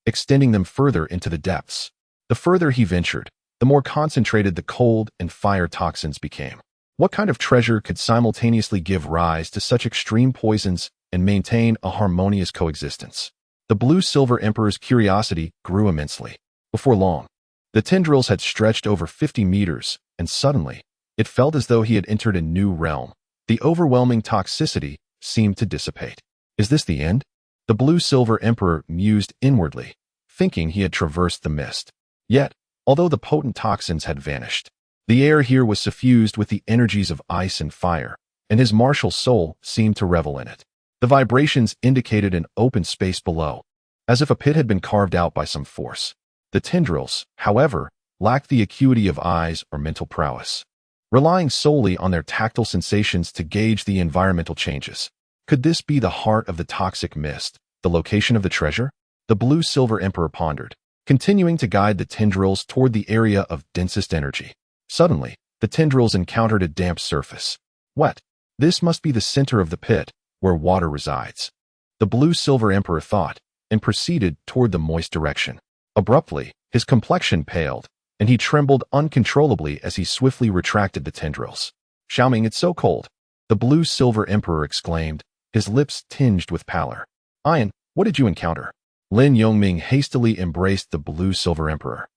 A: extending them further into the depths. The further he ventured, the more concentrated the cold and fire toxins became. What kind of treasure could simultaneously give rise to such extreme poisons and maintain a harmonious coexistence? The blue-silver emperor's curiosity grew immensely. Before long, the tendrils had stretched over 50 meters, and suddenly, it felt as though he had entered a new realm. The overwhelming toxicity seemed to dissipate. Is this the end? The blue-silver emperor mused inwardly, thinking he had traversed the mist. Yet, although the potent toxins had vanished, the air here was suffused with the energies of ice and fire, and his martial soul seemed to revel in it. The vibrations indicated an open space below, as if a pit had been carved out by some force. The tendrils, however, lacked the acuity of eyes or mental prowess, relying solely on their tactile sensations to gauge the environmental changes. Could this be the heart of the toxic mist, the location of the treasure? The blue-silver emperor pondered, continuing to guide the tendrils toward the area of densest energy. Suddenly, the tendrils encountered a damp surface. Wet. This must be the center of the pit, where water resides. The blue-silver emperor thought, and proceeded toward the moist direction. Abruptly, his complexion paled, and he trembled uncontrollably as he swiftly retracted the tendrils. Xiaoming, it's so cold, the blue-silver emperor exclaimed, his lips tinged with pallor. Ian, what did you encounter? Lin Yongming hastily embraced the blue-silver emperor,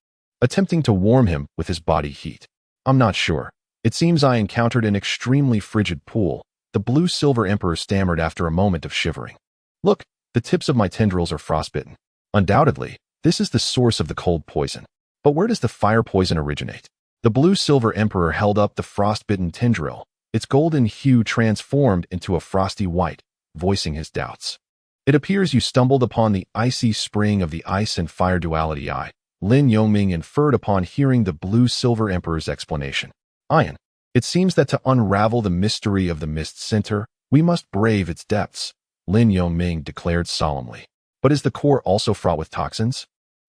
A: attempting to warm him with his body heat. I'm not sure. It seems I encountered an extremely frigid pool, the blue-silver emperor stammered after a moment of shivering. Look, the tips of my tendrils are frostbitten. Undoubtedly, this is the source of the cold poison. But where does the fire poison originate? The blue-silver emperor held up the frostbitten tendril, its golden hue transformed into a frosty white, voicing his doubts. It appears you stumbled upon the icy spring of the ice and fire duality I, Lin Yongming inferred upon hearing the blue-silver emperor's explanation. Ian, it seems that to unravel the mystery of the mist center, we must brave its depths, Lin Yongming declared solemnly. But is the core also fraught with toxins?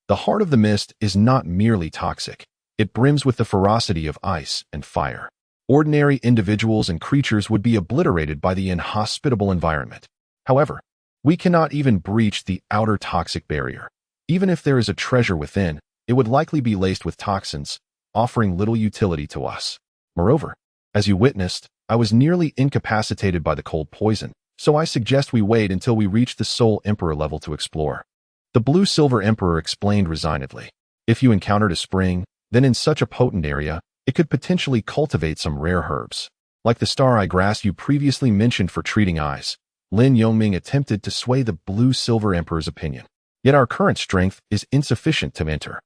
A: The heart of the mist is not merely toxic. It brims with the ferocity of ice and fire. Ordinary individuals and creatures would be obliterated by the inhospitable environment. However, we cannot even breach the outer toxic barrier. Even if there is a treasure within, it would likely be laced with toxins, offering little utility to us. Moreover, as you witnessed, I was nearly incapacitated by the cold poison, so I suggest we wait until we reach the Soul Emperor level to explore. The Blue-Silver Emperor explained resignedly. If you encountered a spring, then in such a potent area, it could potentially cultivate some rare herbs. Like the star-eye grass you previously mentioned for treating eyes, Lin Yongming attempted to sway the Blue-Silver Emperor's opinion. Yet our current strength is insufficient to enter.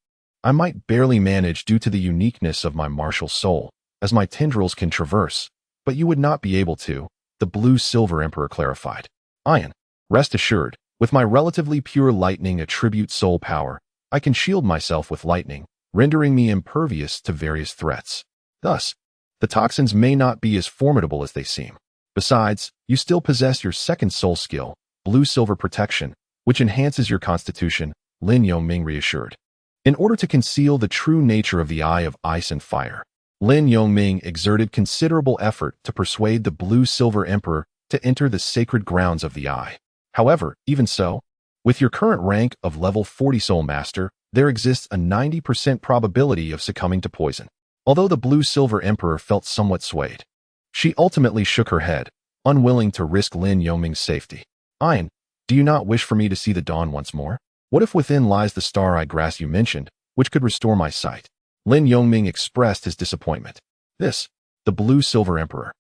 A: I might barely manage due to the uniqueness of my martial soul, as my tendrils can traverse, but you would not be able to, the Blue-Silver Emperor clarified. Ian, rest assured, with my relatively pure lightning attribute soul power, I can shield myself with lightning, rendering me impervious to various threats. Thus, the toxins may not be as formidable as they seem. Besides, you still possess your second soul skill, Blue-Silver Protection, which enhances your constitution, Lin Yongming reassured. In order to conceal the true nature of the Eye of Ice and Fire, Lin Yongming exerted considerable effort to persuade the Blue-Silver Emperor to enter the sacred grounds of the Eye. However, even so, with your current rank of level 40 Soul Master, there exists a 90% probability of succumbing to poison. Although the Blue-Silver Emperor felt somewhat swayed, she ultimately shook her head, unwilling to risk Lin Yongming's safety. Ian, do you not wish for me to see the dawn once more? What if within lies the star-eye grass you mentioned, which could restore my sight? Lin Yongming expressed his disappointment. This, the Blue-Silver Emperor.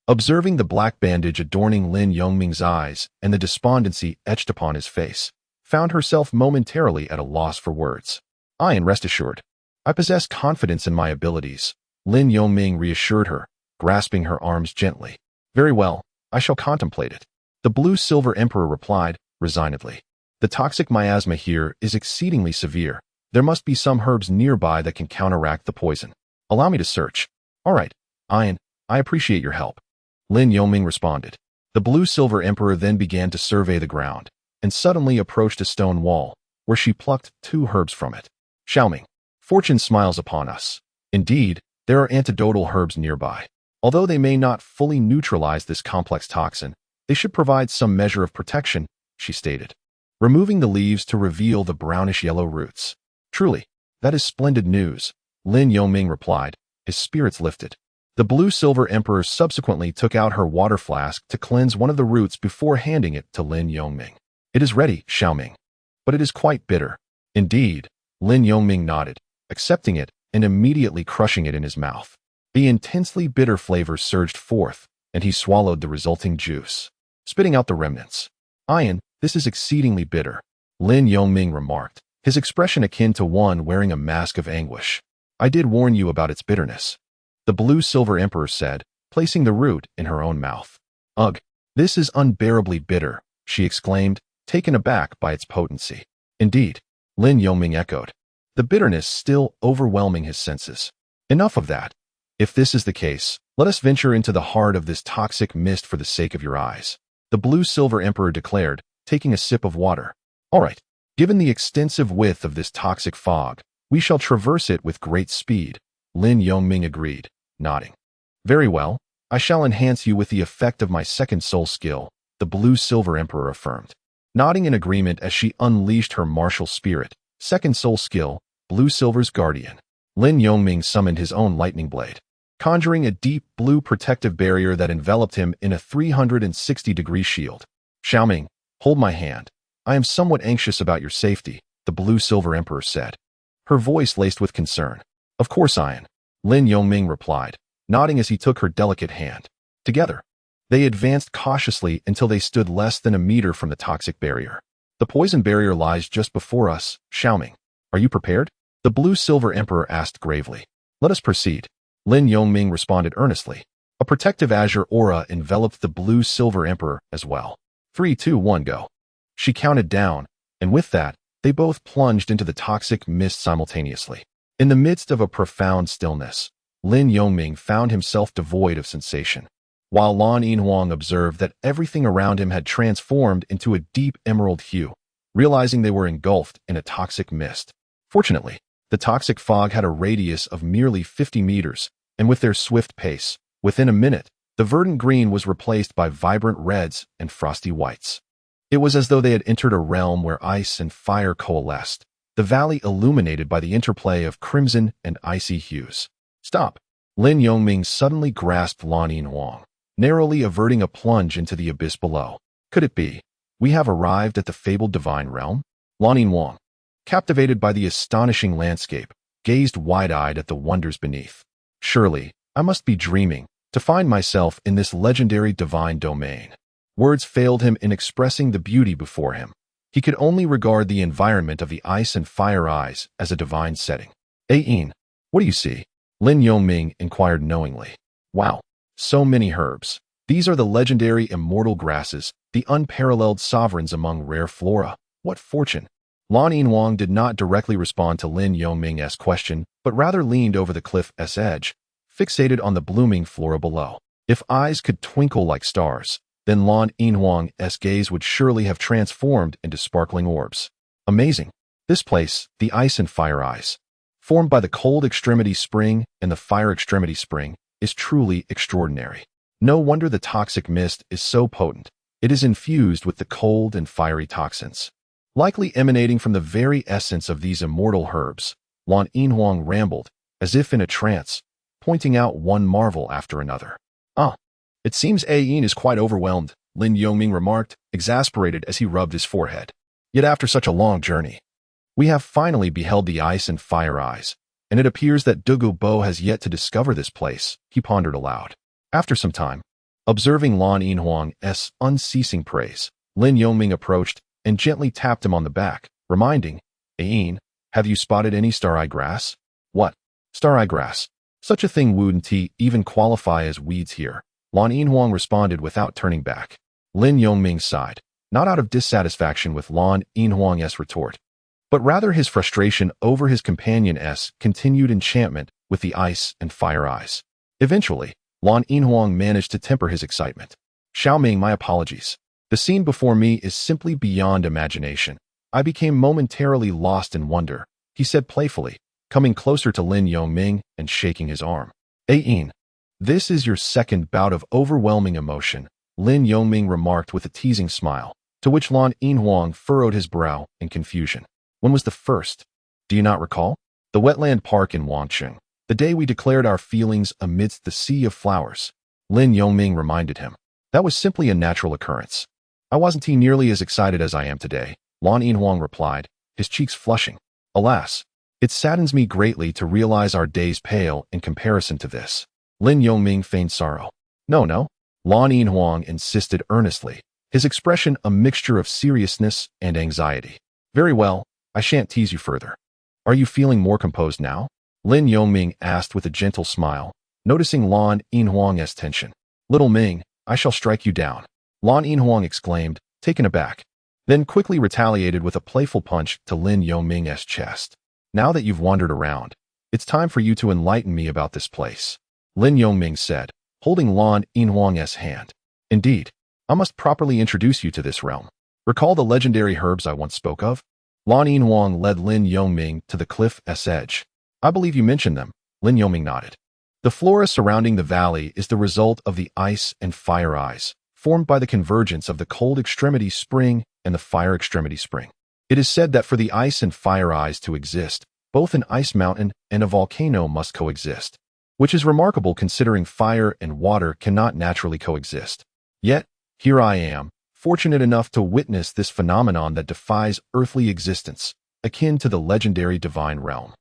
A: Observing the black bandage adorning Lin Yongming's eyes and the despondency etched upon his face, found herself momentarily at a loss for words. Ian, rest assured, I possess confidence in my abilities, Lin Yongming reassured her, grasping her arms gently. Very well, I shall contemplate it. The Blue-Silver Emperor replied, resignedly. The toxic miasma here is exceedingly severe. There must be some herbs nearby that can counteract the poison. Allow me to search. All right, Ian, I appreciate your help. Lin Yongming responded. The Blue-Silver Emperor then began to survey the ground, and suddenly approached a stone wall, where she plucked 2 herbs from it. Xiaoming, fortune smiles upon us. Indeed, there are antidotal herbs nearby. Although they may not fully neutralize this complex toxin, they should provide some measure of protection, she stated, removing the leaves to reveal the brownish-yellow roots. Truly, that is splendid news, Lin Yongming replied, his spirits lifted. The Blue-Silver Emperor subsequently took out her water flask to cleanse one of the roots before handing it to Lin Yongming. It is ready, Xiaoming. But it is quite bitter. Indeed, Lin Yongming nodded, accepting it and immediately crushing it in his mouth. The intensely bitter flavor surged forth, and he swallowed the resulting juice, spitting out the remnants. Ian, this is exceedingly bitter, Lin Yongming remarked, his expression akin to one wearing a mask of anguish. I did warn you about its bitterness, the Blue-Silver Emperor said, placing the root in her own mouth. Ugh, this is unbearably bitter, she exclaimed, taken aback by its potency. Indeed, Lin Yongming echoed, the bitterness still overwhelming his senses. Enough of that. If this is the case, let us venture into the heart of this toxic mist for the sake of your eyes, the Blue-Silver Emperor declared, taking a sip of water. All right, given the extensive width of this toxic fog, we shall traverse it with great speed, Lin Yongming agreed, nodding. Very well, I shall enhance you with the effect of my second soul skill, the Blue-Silver Emperor affirmed. Nodding in agreement as she unleashed her martial spirit, second soul skill, Blue-Silver's Guardian, Lin Yongming summoned his own lightning blade, conjuring a deep blue protective barrier that enveloped him in a 360-degree shield. Xiaoming, hold my hand. I am somewhat anxious about your safety, the Blue-Silver Emperor said, her voice laced with concern. Of course, Ian, Lin Yongming replied, nodding as he took her delicate hand. Together, they advanced cautiously until they stood less than a meter from the toxic barrier. The poison barrier lies just before us, Xiaoming. Are you prepared? The Blue-Silver Emperor asked gravely. Let us proceed. Lin Yongming responded earnestly. A protective azure aura enveloped the Blue-Silver Emperor as well. 3, 2, 1, go. She counted down, and with that, they both plunged into the toxic mist simultaneously. In the midst of a profound stillness, Lin Yongming found himself devoid of sensation, while Lan Yinhuang observed that everything around him had transformed into a deep emerald hue, realizing they were engulfed in a toxic mist. Fortunately, the toxic fog had a radius of merely 50 meters, and with their swift pace, within a minute, the verdant green was replaced by vibrant reds and frosty whites. It was as though they had entered a realm where ice and fire coalesced, the valley illuminated by the interplay of crimson and icy hues. Stop! Lin Yongming suddenly grasped Lan Yinhuang, narrowly averting a plunge into the abyss below. Could it be? We have arrived at the fabled divine realm? Lan Yinhuang, captivated by the astonishing landscape, gazed wide-eyed at the wonders beneath. Surely, I must be dreaming to find myself in this legendary divine domain. Words failed him in expressing the beauty before him. He could only regard the environment of the ice and fire eyes as a divine setting. Ayin, what do you see? Lin Yongming inquired knowingly. Wow, so many herbs. These are the legendary immortal grasses, the unparalleled sovereigns among rare flora. What fortune! Lan Yinhuang did not directly respond to Lin Yongming's question, but rather leaned over the cliff's edge, fixated on the blooming flora below. If eyes could twinkle like stars, then Lan Yinhuang's gaze would surely have transformed into sparkling orbs. Amazing. This place, the ice and fire eyes, formed by the cold extremity spring and the fire extremity spring, is truly extraordinary. No wonder the toxic mist is so potent. It is infused with the cold and fiery toxins, likely emanating from the very essence of these immortal herbs. Lan Yinhuang rambled, as if in a trance, pointing out one marvel after another. It seems Ayin is quite overwhelmed, Lin Yongming remarked, exasperated as he rubbed his forehead. Yet after such a long journey, we have finally beheld the ice and fire eyes, and it appears that Douluo has yet to discover this place, he pondered aloud. After some time, observing Lan Yinhuang's unceasing praise, Lin Yongming approached and gently tapped him on the back, reminding, Ayin, have you spotted any star-eye grass? What? Star-eye grass? Such a thing wouldn't even qualify as weeds here. Lan Yinhuang responded without turning back. Lin Yongming sighed, not out of dissatisfaction with Lan Yinhuang's retort, but rather his frustration over his companion's continued enchantment with the ice and fire eyes. Eventually, Lan Yinhuang managed to temper his excitement. Xiaoming, my apologies. The scene before me is simply beyond imagination. I became momentarily lost in wonder, he said playfully, coming closer to Lin Yongming and shaking his arm. Ayin, this is your second bout of overwhelming emotion, Lin Yongming remarked with a teasing smile, to which Lan Yinhuang furrowed his brow in confusion. When was the first? Do you not recall? The wetland park in Wangcheng, the day we declared our feelings amidst the sea of flowers. Lin Yongming reminded him. That was simply a natural occurrence. I wasn't nearly as excited as I am today, Lan Yinhuang replied, his cheeks flushing. Alas, it saddens me greatly to realize our days pale in comparison to this. Lin Yongming feigned sorrow. No, Lan Yinhuang insisted earnestly, his expression a mixture of seriousness and anxiety. Very well, I shan't tease you further. Are you feeling more composed now? Lin Yongming asked with a gentle smile, noticing Lan Yinhuang's tension. Little Ming, I shall strike you down, Lan Yinhuang exclaimed, taken aback, then quickly retaliated with a playful punch to Lin Yongming's chest. Now that you've wandered around, it's time for you to enlighten me about this place, Lin Yongming said, holding Lan Yinhuang's hand. Indeed, I must properly introduce you to this realm. Recall the legendary herbs I once spoke of? Lan Yinhuang led Lin Yongming to the cliff's edge. I believe you mentioned them, Lin Yongming nodded. The flora surrounding the valley is the result of the ice and fire eyes, formed by the convergence of the cold extremity spring and the fire extremity spring. It is said that for the ice and fire eyes to exist, both an ice mountain and a volcano must coexist, which is remarkable considering fire and water cannot naturally coexist. Yet, here I am, fortunate enough to witness this phenomenon that defies earthly existence, akin to the legendary divine realm.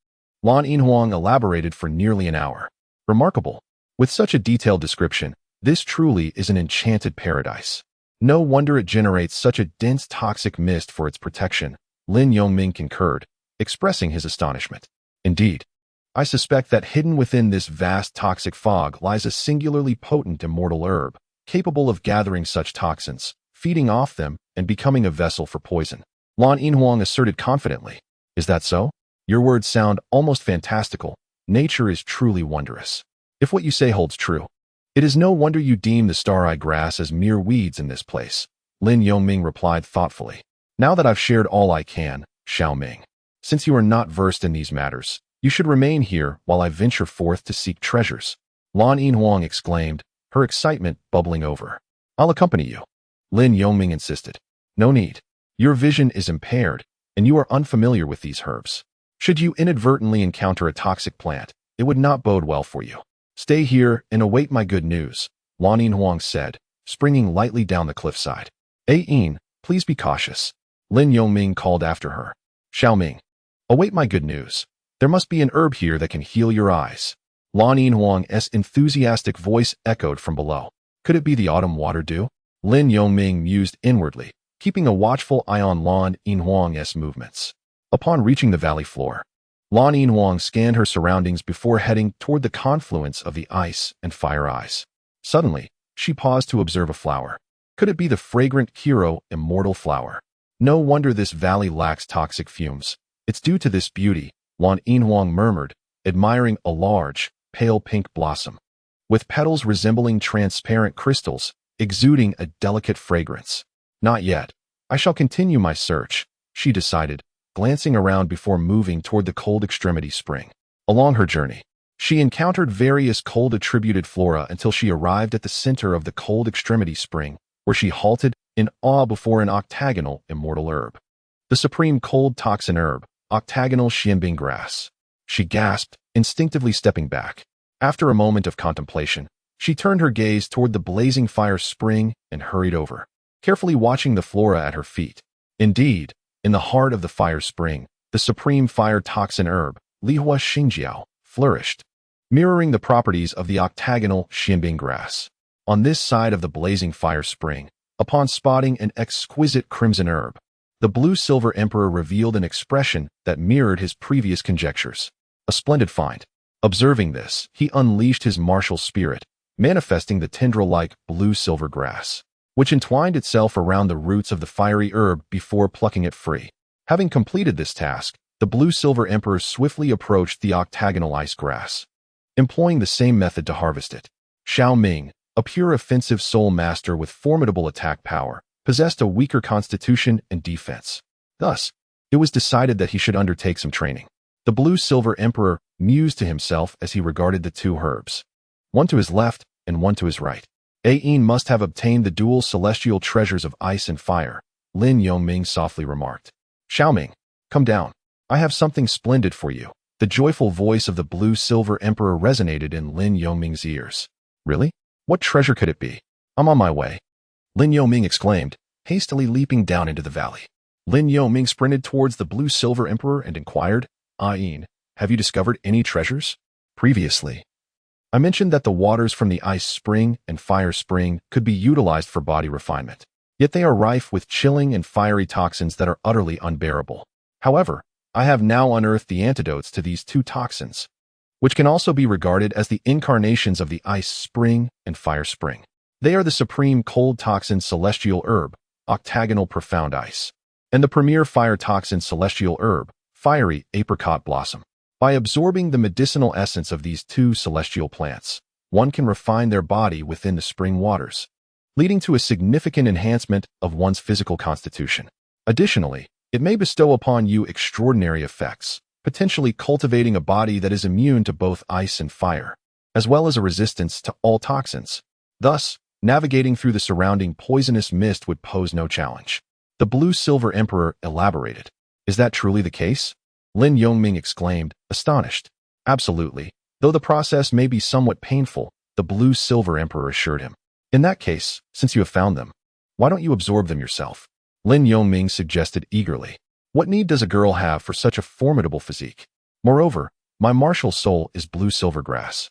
A: Lan Yinhuang elaborated for nearly an hour. Remarkable. With such a detailed description, this truly is an enchanted paradise. No wonder it generates such a dense toxic mist for its protection, Lin Yongming concurred, expressing his astonishment. Indeed, I suspect that hidden within this vast toxic fog lies a singularly potent immortal herb, capable of gathering such toxins, feeding off them and becoming a vessel for poison. Lan Yinhuang asserted confidently. Is that so? Your words sound almost fantastical. Nature is truly wondrous. If what you say holds true, it is no wonder you deem the star-eye grass as mere weeds in this place. Lin Yongming replied thoughtfully. Now that I've shared all I can, Xiao Ming, since you are not versed in these matters, you should remain here while I venture forth to seek treasures. Lan Yinhuang exclaimed, her excitement bubbling over. I'll accompany you. Lin Yongming insisted. No need. Your vision is impaired, and you are unfamiliar with these herbs. Should you inadvertently encounter a toxic plant, it would not bode well for you. Stay here and await my good news, Lan Yinhuang said, springing lightly down the cliffside. Yin, please be cautious. Lin Yongming called after her. Xiao Ming, await my good news. There must be an herb here that can heal your eyes. Lan Yinhuang's enthusiastic voice echoed from below. Could it be the autumn water dew? Lin Yongming mused inwardly, keeping a watchful eye on Lan Yinhuang's movements. Upon reaching the valley floor, Lan Yinhuang scanned her surroundings before heading toward the confluence of the ice and fire eyes. Suddenly, she paused to observe a flower. Could it be the fragrant Kiro immortal flower? No wonder this valley lacks toxic fumes. It's due to this beauty, Lan Yinhuang murmured, admiring a large, pale pink blossom, with petals resembling transparent crystals, exuding a delicate fragrance. Not yet. I shall continue my search, she decided, glancing around before moving toward the cold extremity spring. Along her journey, she encountered various cold-attributed flora until she arrived at the center of the cold extremity spring, where she halted in awe before an octagonal immortal herb. The supreme cold toxin herb, octagonal xianbing grass. She gasped, instinctively stepping back. After a moment of contemplation, she turned her gaze toward the blazing fire spring and hurried over, carefully watching the flora at her feet. Indeed, in the heart of the fire spring, the supreme fire toxin herb, Lihua Xingjiao, flourished, mirroring the properties of the octagonal xianbing grass. On this side of the blazing fire spring, upon spotting an exquisite crimson herb, the blue-silver emperor revealed an expression that mirrored his previous conjectures. A splendid find. Observing this, he unleashed his martial spirit, manifesting the tendril-like blue-silver grass, which entwined itself around the roots of the fiery herb before plucking it free. Having completed this task, the blue-silver emperor swiftly approached the octagonal ice grass, employing the same method to harvest it. Xiao Ming, a pure offensive soul master with formidable attack power, possessed a weaker constitution and defense. Thus, it was decided that he should undertake some training. The blue-silver emperor mused to himself as he regarded the two herbs, one to his left and one to his right. Yin must have obtained the dual celestial treasures of ice and fire, Lin Yongming softly remarked. Xiao Ming, come down. I have something splendid for you. The joyful voice of the blue-silver emperor resonated in Lin Yongming's ears. Really? What treasure could it be? I'm on my way. Lin Yongming exclaimed, hastily leaping down into the valley. Lin Yongming sprinted towards the blue-silver emperor and inquired, Yin, have you discovered any treasures? Previously, I mentioned that the waters from the ice spring and fire spring could be utilized for body refinement. Yet they are rife with chilling and fiery toxins that are utterly unbearable. However, I have now unearthed the antidotes to these two toxins, which can also be regarded as the incarnations of the ice spring and fire spring. They are the supreme cold toxin celestial herb, octagonal profound ice, and the premier fire toxin celestial herb, fiery apricot blossom. By absorbing the medicinal essence of these two celestial plants, one can refine their body within the spring waters, leading to a significant enhancement of one's physical constitution. Additionally, it may bestow upon you extraordinary effects, potentially cultivating a body that is immune to both ice and fire, as well as a resistance to all toxins. Thus, navigating through the surrounding poisonous mist would pose no challenge. The blue-silver emperor elaborated. Is that truly the case? Lin Yongming exclaimed, astonished. Absolutely. Though the process may be somewhat painful, the blue-silver emperor assured him. In that case, since you have found them, why don't you absorb them yourself? Lin Yongming suggested eagerly. What need does a girl have for such a formidable physique? Moreover, my martial soul is blue-silver grass,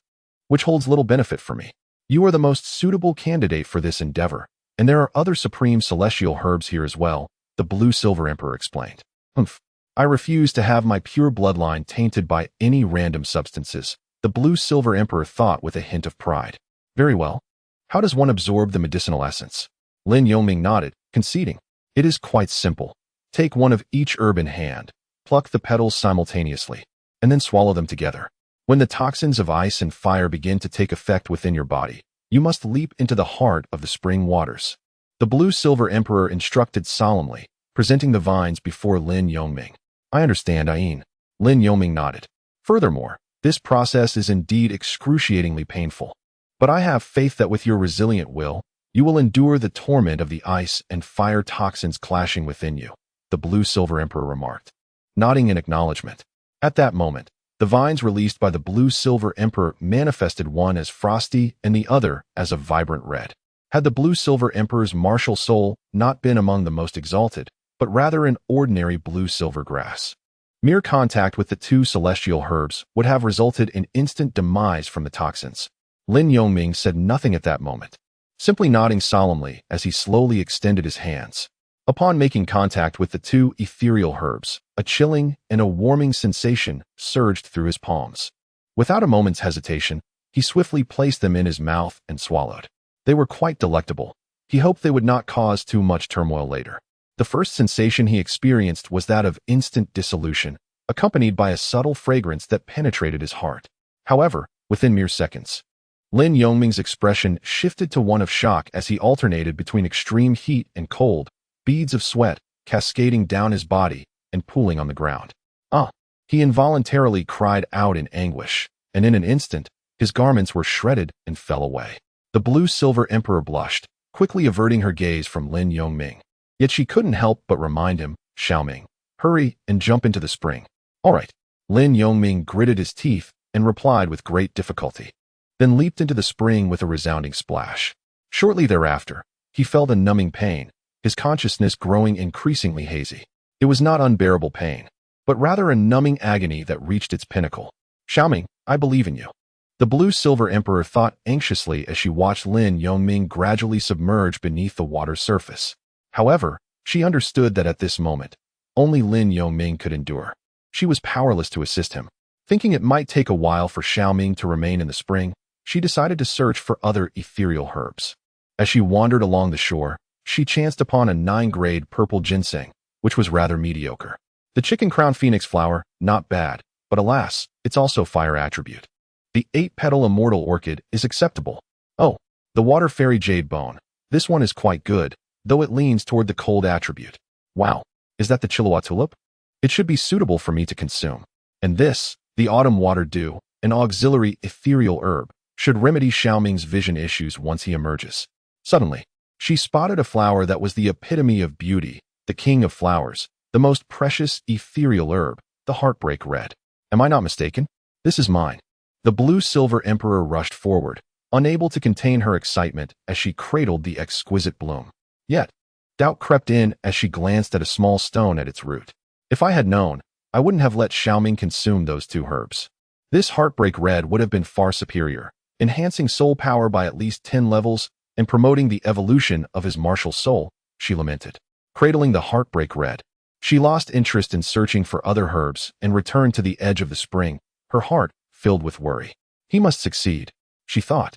A: which holds little benefit for me. You are the most suitable candidate for this endeavor, and there are other supreme celestial herbs here as well, the blue-silver emperor explained. Humph. I refuse to have my pure bloodline tainted by any random substances, the blue-silver emperor thought with a hint of pride. Very well. How does one absorb the medicinal essence? Lin Yongming nodded, conceding. It is quite simple. Take one of each herb in hand, pluck the petals simultaneously, and then swallow them together. When the toxins of ice and fire begin to take effect within your body, you must leap into the heart of the spring waters. The blue-silver emperor instructed solemnly, presenting the vines before Lin Yongming. I understand, Ayin. Lin Yongming nodded. Furthermore, this process is indeed excruciatingly painful. But I have faith that with your resilient will, you will endure the torment of the ice and fire toxins clashing within you, the blue-silver emperor remarked, nodding in acknowledgement. At that moment, the vines released by the blue-silver emperor manifested one as frosty and the other as a vibrant red. Had the blue-silver emperor's martial soul not been among the most exalted, but rather an ordinary blue-silver grass, mere contact with the two celestial herbs would have resulted in instant demise from the toxins. Lin Yongming said nothing at that moment, simply nodding solemnly as he slowly extended his hands. Upon making contact with the two ethereal herbs, a chilling and a warming sensation surged through his palms. Without a moment's hesitation, he swiftly placed them in his mouth and swallowed. They were quite delectable. He hoped they would not cause too much turmoil later. The first sensation he experienced was that of instant dissolution, accompanied by a subtle fragrance that penetrated his heart. However, within mere seconds, Lin Yongming's expression shifted to one of shock as he alternated between extreme heat and cold, beads of sweat cascading down his body and pooling on the ground. Ah! He involuntarily cried out in anguish, and in an instant, his garments were shredded and fell away. The blue-silver emperor blushed, quickly averting her gaze from Lin Yongming. Yet she couldn't help but remind him, Xiaoming, hurry and jump into the spring. All right. Lin Yongming gritted his teeth and replied with great difficulty, then leaped into the spring with a resounding splash. Shortly thereafter, he felt a numbing pain, his consciousness growing increasingly hazy. It was not unbearable pain, but rather a numbing agony that reached its pinnacle. Xiaoming, I believe in you. The blue-silver emperor thought anxiously as she watched Lin Yongming gradually submerge beneath the water's surface. However, she understood that at this moment, only Lin Yongming could endure. She was powerless to assist him. Thinking it might take a while for Xiaoming to remain in the spring, she decided to search for other ethereal herbs. As she wandered along the shore, she chanced upon a 9-grade purple ginseng, which was rather mediocre. The chicken crown phoenix flower, not bad, but alas, it's also fire attribute. The 8-petal immortal orchid is acceptable. Oh, the water fairy jade bone. This one is quite good, though it leans toward the cold attribute. Wow, is that the Chihuahua tulip? It should be suitable for me to consume. And this, the autumn water dew, an auxiliary ethereal herb, should remedy Xiaoming's vision issues once he emerges. Suddenly, she spotted a flower that was the epitome of beauty, the king of flowers, the most precious ethereal herb, the heartbreak red. Am I not mistaken? This is mine. The blue-silver emperor rushed forward, unable to contain her excitement as she cradled the exquisite bloom. Yet, doubt crept in as she glanced at a small stone at its root. If I had known, I wouldn't have let Xiaoming consume those two herbs. This heartbreak red would have been far superior, enhancing soul power by at least 10 levels and promoting the evolution of his martial soul, she lamented. Cradling the heartbreak red, she lost interest in searching for other herbs and returned to the edge of the spring, her heart filled with worry. He must succeed, she thought,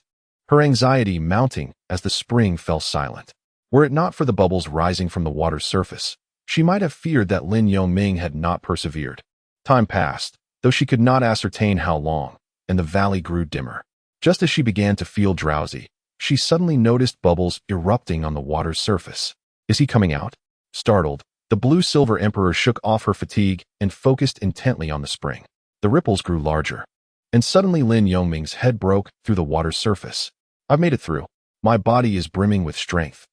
A: her anxiety mounting as the spring fell silent. Were it not for the bubbles rising from the water's surface, she might have feared that Lin Yongming had not persevered. Time passed, though she could not ascertain how long, and the valley grew dimmer. Just as she began to feel drowsy, she suddenly noticed bubbles erupting on the water's surface. Is he coming out? Startled, the blue-silver emperor shook off her fatigue and focused intently on the spring. The ripples grew larger, and suddenly Lin Yongming's head broke through the water's surface. I've made it through. My body is brimming with strength.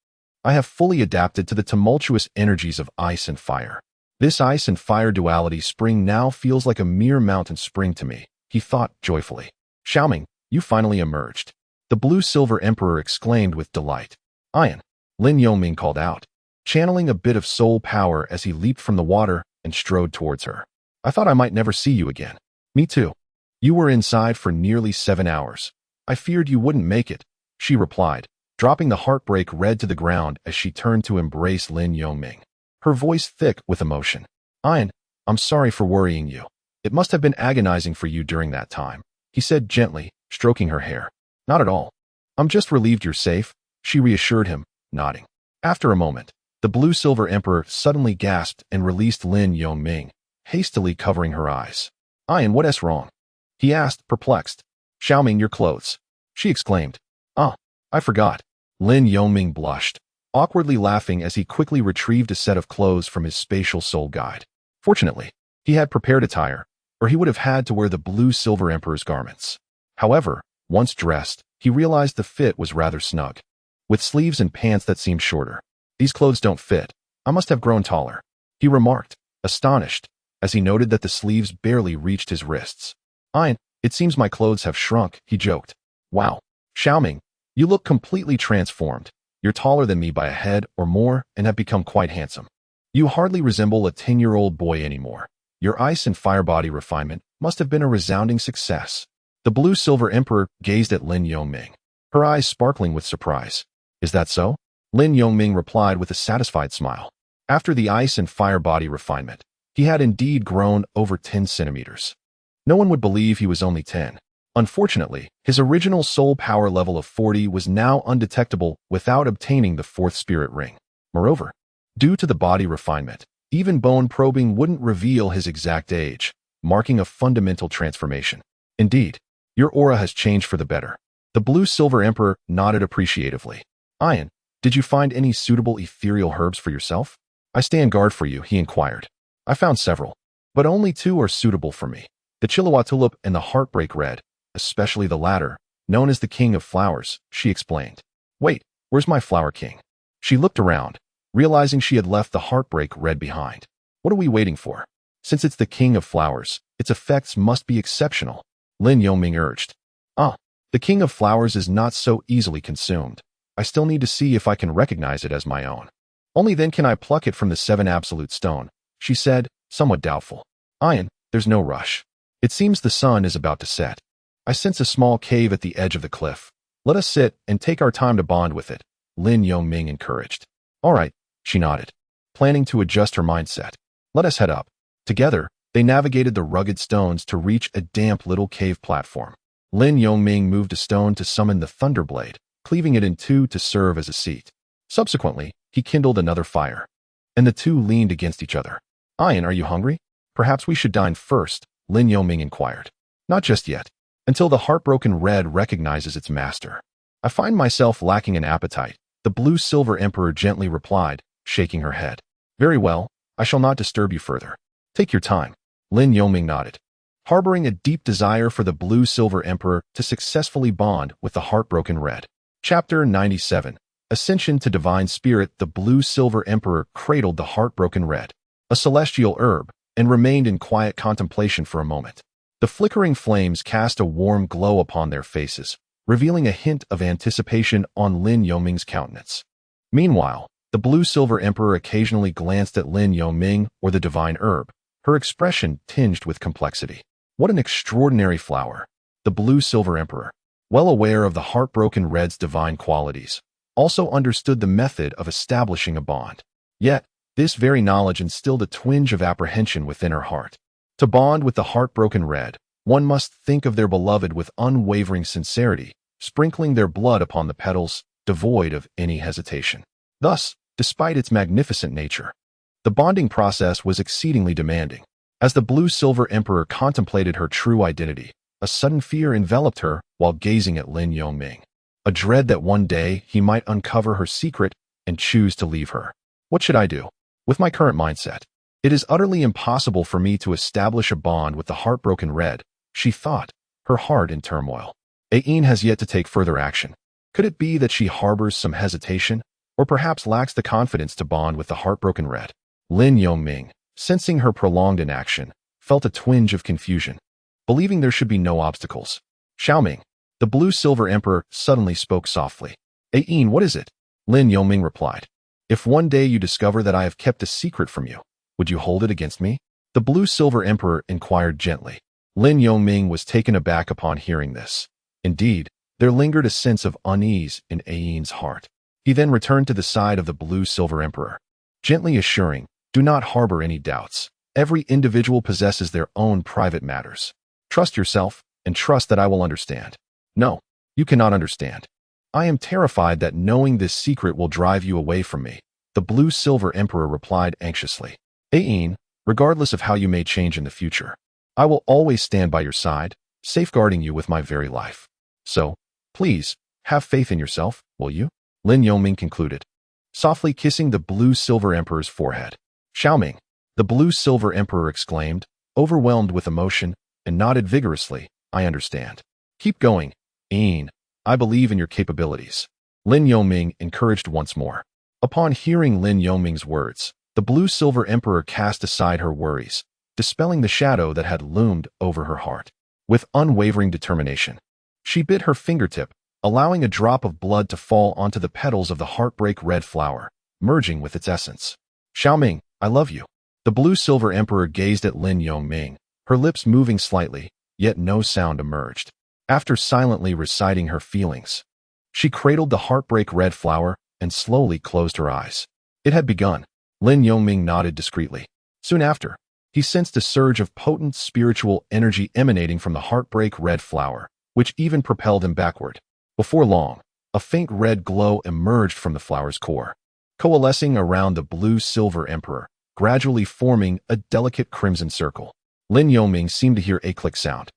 A: I have fully adapted to the tumultuous energies of ice and fire. This ice and fire duality spring now feels like a mere mountain spring to me, he thought joyfully. Xiaoming, you finally emerged. The blue-silver emperor exclaimed with delight. Ian, Lin Yongming called out, channeling a bit of soul power as he leaped from the water and strode towards her. I thought I might never see you again. Me too. You were inside for nearly 7 hours. I feared you wouldn't make it, she replied, dropping the heartbreak red to the ground as she turned to embrace Lin Yongming, her voice thick with emotion. Ian, I'm sorry for worrying you. It must have been agonizing for you during that time, he said gently, stroking her hair. Not at all. I'm just relieved you're safe, she reassured him, nodding. After a moment, The blue-silver emperor suddenly gasped and released Lin Yongming, hastily covering her eyes. "And what's wrong?" he asked, perplexed. "Xiaoming, your clothes," she exclaimed. "Ah, I forgot." Lin Yongming blushed, awkwardly laughing as he quickly retrieved a set of clothes from his spatial soul guide. Fortunately, he had prepared attire, or he would have had to wear the blue-silver emperor's garments. However, once dressed, he realized the fit was rather snug, with sleeves and pants that seemed shorter. "These clothes don't fit. I must have grown taller," he remarked, astonished, as he noted that the sleeves barely reached his wrists. It seems my clothes have shrunk," he joked. "Wow, Xiaoming, you look completely transformed. You're taller than me by a head or more and have become quite handsome. You hardly resemble a 10-year-old boy anymore. Your ice and fire body refinement must have been a resounding success." The blue-silver emperor gazed at Lin Yongming, her eyes sparkling with surprise. "Is that so?" Lin Yongming replied with a satisfied smile. After the ice and fire body refinement, he had indeed grown over 10 centimeters. No one would believe he was only 10. Unfortunately, his original soul power level of 40 was now undetectable without obtaining the fourth spirit ring. Moreover, due to the body refinement, even bone probing wouldn't reveal his exact age, marking a fundamental transformation. "Indeed, your aura has changed for the better." The blue-silver emperor nodded appreciatively. "Ian, did you find any suitable ethereal herbs for yourself?" "I stand guard for you," he inquired. "I found several, but only 2 are suitable for me. The Chihuahua tulip and the heartbreak red, especially the latter, known as the king of flowers," she explained. "Wait, where's my flower king?" She looked around, realizing she had left the heartbreak red behind. "What are we waiting for? Since it's the king of flowers, its effects must be exceptional," Lin Yongming urged. The king of flowers is not so easily consumed. I still need to see if I can recognize it as my own. Only then can I pluck it from the 7 absolute stone," she said, somewhat doubtful. "Ian, there's no rush. It seems the sun is about to set. I sense a small cave at the edge of the cliff. Let us sit and take our time to bond with it," Lin Yongming encouraged. "All right," she nodded, planning to adjust her mindset. "Let us head up." Together, they navigated the rugged stones to reach a damp little cave platform. Lin Yongming moved a stone to summon the Thunderblade, cleaving it in 2 to serve as a seat. Subsequently, he kindled another fire, and the 2 leaned against each other. "Ian, are you hungry? Perhaps we should dine first," Lin Yongming inquired. "Not just yet. Until the heartbroken red recognizes its master. I find myself lacking an appetite," the blue-silver emperor gently replied, shaking her head. "Very well, I shall not disturb you further. Take your time." Lin Yongming nodded, harboring a deep desire for the blue-silver emperor to successfully bond with the heartbroken red. Chapter 97. Ascension to Divine Spirit. The blue-silver emperor cradled the heartbroken red, a celestial herb, and remained in quiet contemplation for a moment. The flickering flames cast a warm glow upon their faces, revealing a hint of anticipation on Lin Yongming's countenance. Meanwhile, the blue-silver emperor occasionally glanced at Lin Yongming or the divine herb, her expression tinged with complexity. What an extraordinary flower! The blue-silver emperor, well aware of the heartbroken red's divine qualities, also understood the method of establishing a bond. Yet, this very knowledge instilled a twinge of apprehension within her heart. To bond with the heartbroken red, one must think of their beloved with unwavering sincerity, sprinkling their blood upon the petals, devoid of any hesitation. Thus, despite its magnificent nature, the bonding process was exceedingly demanding. As the blue-silver emperor contemplated her true identity, a sudden fear enveloped her while gazing at Lin Yongming, a dread that one day he might uncover her secret and choose to leave her. What should I do? With my current mindset, it is utterly impossible for me to establish a bond with the heartbroken red, she thought, her heart in turmoil. Ain has yet to take further action. Could it be that she harbors some hesitation, or perhaps lacks the confidence to bond with the heartbroken red? Lin Yongming, sensing her prolonged inaction, felt a twinge of confusion, believing there should be no obstacles. "Xiaoming," the blue-silver emperor suddenly spoke softly. "Ain, what is it?" Lin Yongming replied. "If one day you discover that I have kept a secret from you, would you hold it against me?" The blue-silver emperor inquired gently. Lin Yongming was taken aback upon hearing this. Indeed, there lingered a sense of unease in Ain's heart. He then returned to the side of the blue-silver emperor, gently assuring, "Do not harbor any doubts. Every individual possesses their own private matters. Trust yourself, and trust that I will understand." "No, you cannot understand. I am terrified that knowing this secret will drive you away from me," the blue-silver emperor replied anxiously. Ain, regardless of how you may change in the future, I will always stand by your side, safeguarding you with my very life. So, please, have faith in yourself, will you? Lin Yongming concluded, softly kissing the blue-silver emperor's forehead. Xiaoming, the blue-silver emperor exclaimed, overwhelmed with emotion, and nodded vigorously. I understand. Keep going, Ain. I believe in your capabilities. Lin Yongming encouraged once more. Upon hearing Lin Yongming's words, the blue-silver emperor cast aside her worries, dispelling the shadow that had loomed over her heart. With unwavering determination, she bit her fingertip, allowing a drop of blood to fall onto the petals of the heartbreak red flower, merging with its essence. Xiaoming, I love you. The blue-silver emperor gazed at Lin Yongming, her lips moving slightly, yet no sound emerged. After silently reciting her feelings, she cradled the heartbreak red flower and slowly closed her eyes. It had begun. Lin Yongming nodded discreetly. Soon after, he sensed a surge of potent spiritual energy emanating from the heartbreak red flower, which even propelled him backward. Before long, a faint red glow emerged from the flower's core, coalescing around the blue-silver emperor, gradually forming a delicate crimson circle. Lin Yongming seemed to hear a click sound,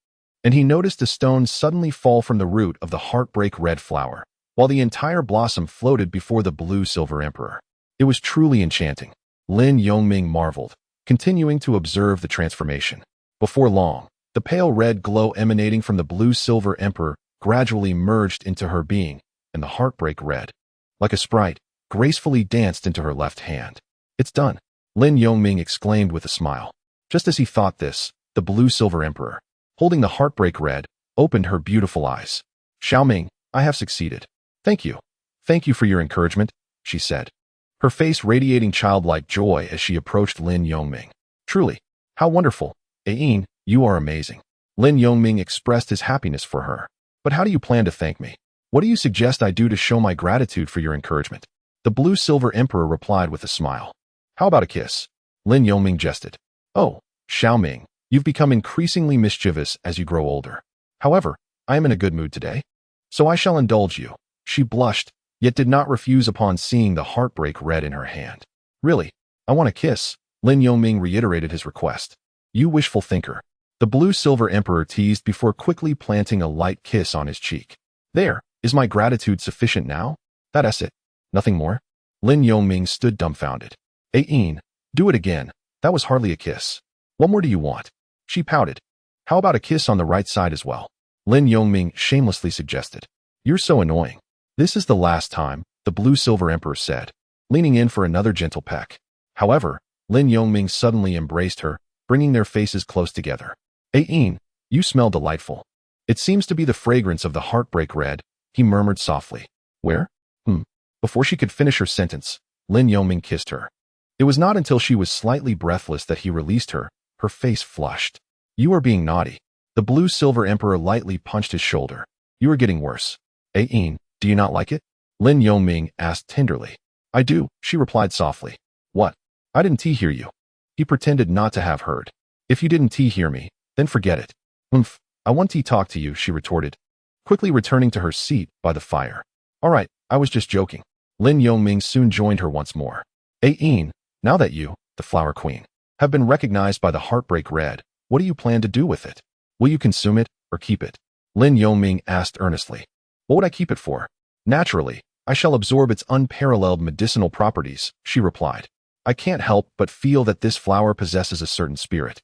A: and he noticed a stone suddenly fall from the root of the heartbreak red flower, while the entire blossom floated before the blue-silver emperor. It was truly enchanting. Lin Yongming marveled, continuing to observe the transformation. Before long, the pale red glow emanating from the blue-silver emperor gradually merged into her being, and the heartbreak red, like a sprite, gracefully danced into her left hand. It's done, Lin Yongming exclaimed with a smile. Just as he thought this, the blue-silver emperor, holding the heartbreak red, opened her beautiful eyes. Xiaoming, I have succeeded. Thank you. Thank you for your encouragement, she said, her face radiating childlike joy as she approached Lin Yongming. Truly, how wonderful. Ain, you are amazing. Lin Yongming expressed his happiness for her. But how do you plan to thank me? What do you suggest I do to show my gratitude for your encouragement? The blue-silver emperor replied with a smile. How about a kiss? Lin Yongming jested. Oh, Xiaoming, you've become increasingly mischievous as you grow older. However, I am in a good mood today, so I shall indulge you. She blushed, yet did not refuse upon seeing the heartbreak red in her hand. Really, I want a kiss, Lin Yongming reiterated his request. You wishful thinker. The blue-silver emperor teased before quickly planting a light kiss on his cheek. There, is my gratitude sufficient now? That's it. Nothing more? Lin Yongming stood dumbfounded. Ain, do it again. That was hardly a kiss. What more do you want? She pouted. How about a kiss on the right side as well? Lin Yongming shamelessly suggested. You're so annoying. This is the last time, the blue-silver emperor said, leaning in for another gentle peck. However, Lin Yongming suddenly embraced her, bringing their faces close together. Ain, you smell delightful. It seems to be the fragrance of the heartbreak red, he murmured softly. Where? Before she could finish her sentence, Lin Yongming kissed her. It was not until she was slightly breathless that he released her, her face flushed. You are being naughty. The blue-silver emperor lightly punched his shoulder. You are getting worse. Ain, do you not like it? Lin Yongming asked tenderly. I do, she replied softly. What? I didn't hear you. He pretended not to have heard. If you didn't hear me, then forget it. I want to talk to you, she retorted, quickly returning to her seat by the fire. All right, I was just joking. Lin Yongming soon joined her once more. Ain, now that you, the flower queen, have been recognized by the heartbreak red, what do you plan to do with it? Will you consume it or keep it? Lin Yongming asked earnestly. What would I keep it for? Naturally, I shall absorb its unparalleled medicinal properties, she replied. I can't help but feel that this flower possesses a certain spirit.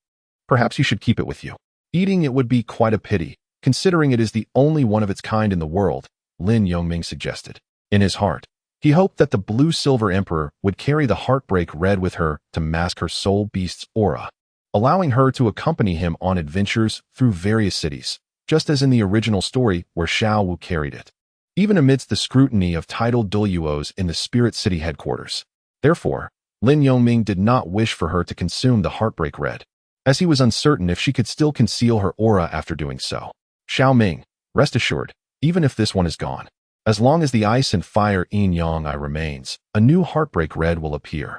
A: Perhaps you should keep it with you. Eating it would be quite a pity, considering it is the only one of its kind in the world, Lin Yongming suggested. In his heart, he hoped that the blue-silver emperor would carry the heartbreak red with her to mask her soul beast's aura, allowing her to accompany him on adventures through various cities, just as in the original story where Xiao Wu carried it, even amidst the scrutiny of titled Douluos in the Spirit City headquarters. Therefore, Lin Yongming did not wish for her to consume the heartbreak red, as he was uncertain if she could still conceal her aura after doing so. Xiaoming, rest assured, even if this one is gone, as long as the ice and fire yin-yang eye remains, a new heartbreak red will appear.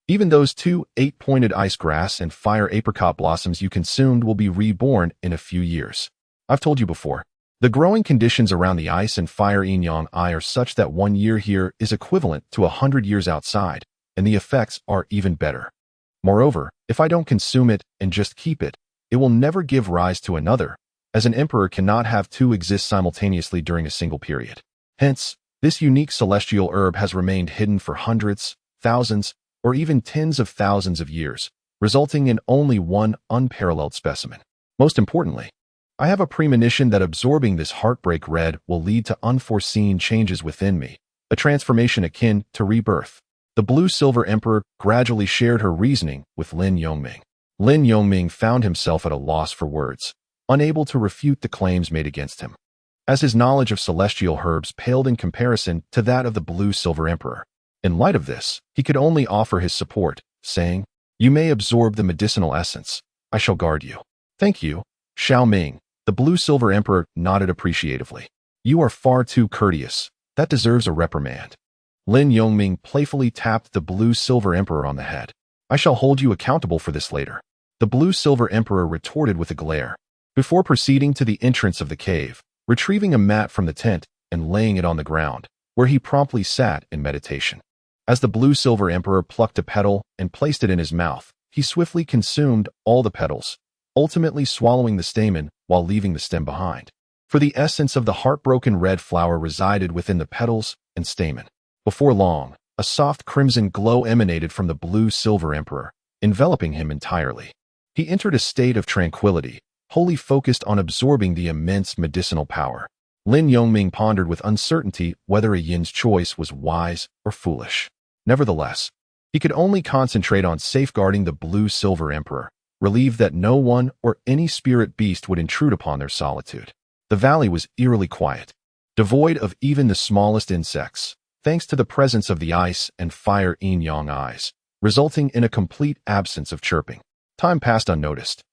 A: Even those 2 8-pointed ice grass and fire apricot blossoms you consumed will be reborn in a few years. I've told you before, the growing conditions around the ice and fire yin-yang eye are such that 1 year here is equivalent to 100 years outside, and the effects are even better. Moreover, if I don't consume it and just keep it, it will never give rise to another, as an emperor cannot have two exist simultaneously during a single period. Hence, this unique celestial herb has remained hidden for hundreds, thousands, or even tens of thousands of years, resulting in only one unparalleled specimen. Most importantly, I have a premonition that absorbing this heartbreak red will lead to unforeseen changes within me, a transformation akin to rebirth. The blue-silver emperor gradually shared her reasoning with Lin Yongming. Lin Yongming found himself at a loss for words, unable to refute the claims made against him, as his knowledge of celestial herbs paled in comparison to that of the blue-silver emperor. In light of this, he could only offer his support, saying, "You may absorb the medicinal essence. I shall guard you." "Thank you, Xiao Ming." The blue-silver emperor nodded appreciatively. "You are far too courteous. That deserves a reprimand." Lin Yongming playfully tapped the blue-silver emperor on the head. "I shall hold you accountable for this later." The blue-silver emperor retorted with a glare, before proceeding to the entrance of the cave, retrieving a mat from the tent and laying it on the ground, where he promptly sat in meditation. As the blue-silver emperor plucked a petal and placed it in his mouth, he swiftly consumed all the petals, ultimately swallowing the stamen while leaving the stem behind. For the essence of the heartbroken red flower resided within the petals and stamen. Before long, a soft crimson glow emanated from the blue-silver emperor, enveloping him entirely. He entered a state of tranquility, wholly focused on absorbing the immense medicinal power. Lin Yongming pondered with uncertainty whether a yin's choice was wise or foolish. Nevertheless, he could only concentrate on safeguarding the blue-silver emperor, relieved that no one or any spirit beast would intrude upon their solitude. The valley was eerily quiet, devoid of even the smallest insects, thanks to the presence of the ice and fire yin-yang eyes, resulting in a complete absence of chirping. Time passed unnoticed,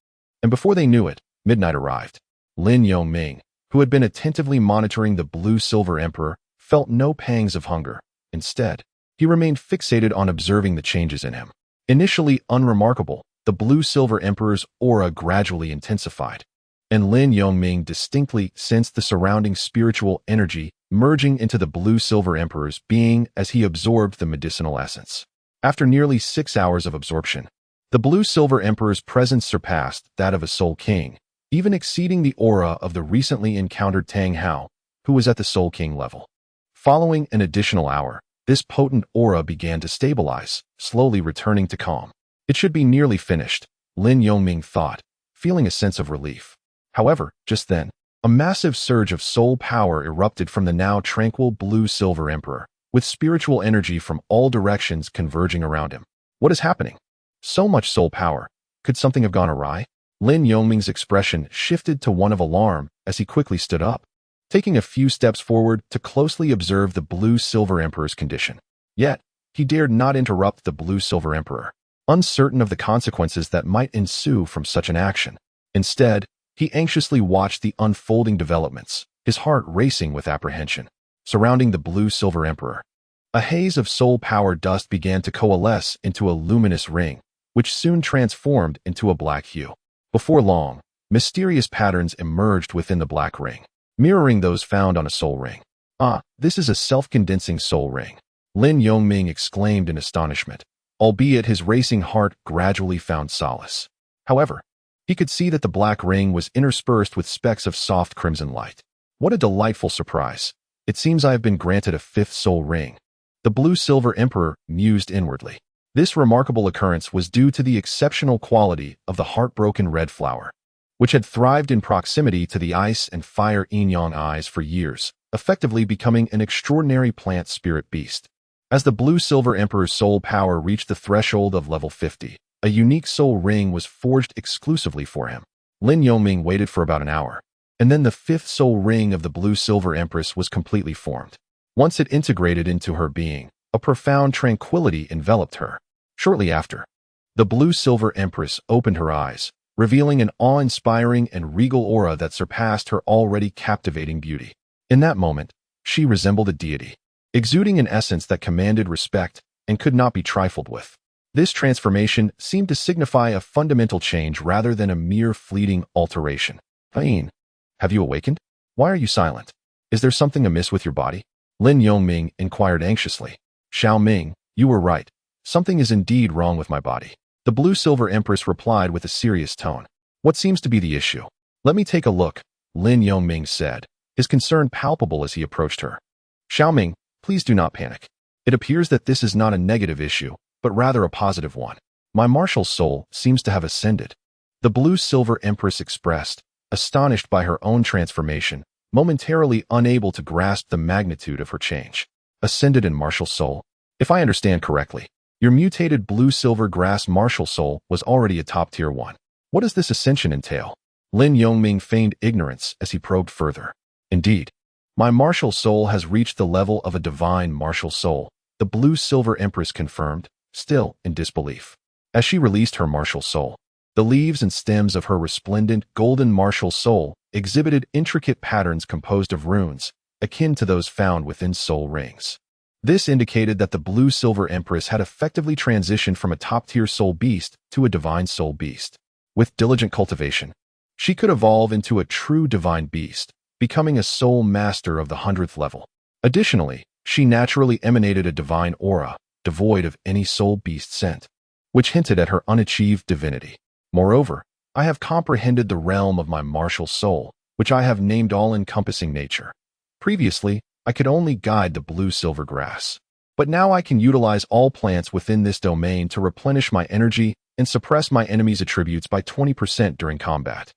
A: and before they knew it, midnight arrived. Lin Yongming, who had been attentively monitoring the blue-silver emperor, felt no pangs of hunger. Instead, he remained fixated on observing the changes in him. Initially unremarkable, the blue-silver emperor's aura gradually intensified, and Lin Yongming distinctly sensed the surrounding spiritual energy merging into the blue-silver emperor's being as he absorbed the medicinal essence. After nearly 6 hours of absorption, the blue-silver emperor's presence surpassed that of a soul king, even exceeding the aura of the recently encountered Tang Hao, who was at the soul king level. Following an additional hour, this potent aura began to stabilize, slowly returning to calm. It should be nearly finished, Lin Yongming thought, feeling a sense of relief. However, just then, a massive surge of soul power erupted from the now tranquil blue-silver emperor, with spiritual energy from all directions converging around him. What is happening? So much soul power. Could something have gone awry? Lin Yongming's expression shifted to one of alarm as he quickly stood up, taking a few steps forward to closely observe the blue-silver emperor's condition. Yet, he dared not interrupt the blue-silver emperor, uncertain of the consequences that might ensue from such an action. Instead, he anxiously watched the unfolding developments, his heart racing with apprehension. Surrounding the blue-silver emperor, a haze of soul power dust began to coalesce into a luminous ring, which soon transformed into a black hue. Before long, mysterious patterns emerged within the black ring, mirroring those found on a soul ring. "Ah, this is a self-condensing soul ring," Lin Yongming exclaimed in astonishment, albeit his racing heart gradually found solace. However, he could see that the black ring was interspersed with specks of soft crimson light. What a delightful surprise. It seems I have been granted a fifth soul ring. The blue-silver emperor mused inwardly. This remarkable occurrence was due to the exceptional quality of the heartbroken red flower, which had thrived in proximity to the ice and fire yin-yang eyes for years, effectively becoming an extraordinary plant spirit beast. As the blue-silver emperor's soul power reached the threshold of level 50, a unique soul ring was forged exclusively for him. Lin Yongming waited for about an hour, and then the fifth soul ring of the blue-silver empress was completely formed. Once it integrated into her being, a profound tranquility enveloped her. Shortly after, the blue-silver empress opened her eyes, revealing an awe-inspiring and regal aura that surpassed her already captivating beauty. In that moment, she resembled a deity, exuding an essence that commanded respect and could not be trifled with. This transformation seemed to signify a fundamental change rather than a mere fleeting alteration. "Ain, have you awakened? Why are you silent? Is there something amiss with your body?" Lin Yongming inquired anxiously. "Xiao Ming, you were right. Something is indeed wrong with my body. The blue-silver empress replied with a serious tone. What seems to be the issue? Let me take a look, Lin Yongming said, his concern palpable as he approached her. Xiaoming, please do not panic. It appears that this is not a negative issue, but rather a positive one. My martial soul seems to have ascended. The blue-silver empress expressed, astonished by her own transformation, momentarily unable to grasp the magnitude of her change. Ascended in martial soul? If I understand correctly, your mutated blue-silver grass martial soul was already a top-tier one. What does this ascension entail? Lin Yongming feigned ignorance as he probed further. Indeed, my martial soul has reached the level of a divine martial soul, the blue-silver empress confirmed, still in disbelief. As she released her martial soul, the leaves and stems of her resplendent golden martial soul exhibited intricate patterns composed of runes, akin to those found within soul rings. This indicated that the blue-silver empress had effectively transitioned from a top-tier soul beast to a divine soul beast. With diligent cultivation, she could evolve into a true divine beast, becoming a soul master of the 100th level. Additionally, she naturally emanated a divine aura, devoid of any soul beast scent, which hinted at her unachieved divinity. Moreover, I have comprehended the realm of my martial soul, which I have named all-encompassing nature. Previously, I could only guide the blue-silver grass, but now I can utilize all plants within this domain to replenish my energy and suppress my enemy's attributes by 20% during combat.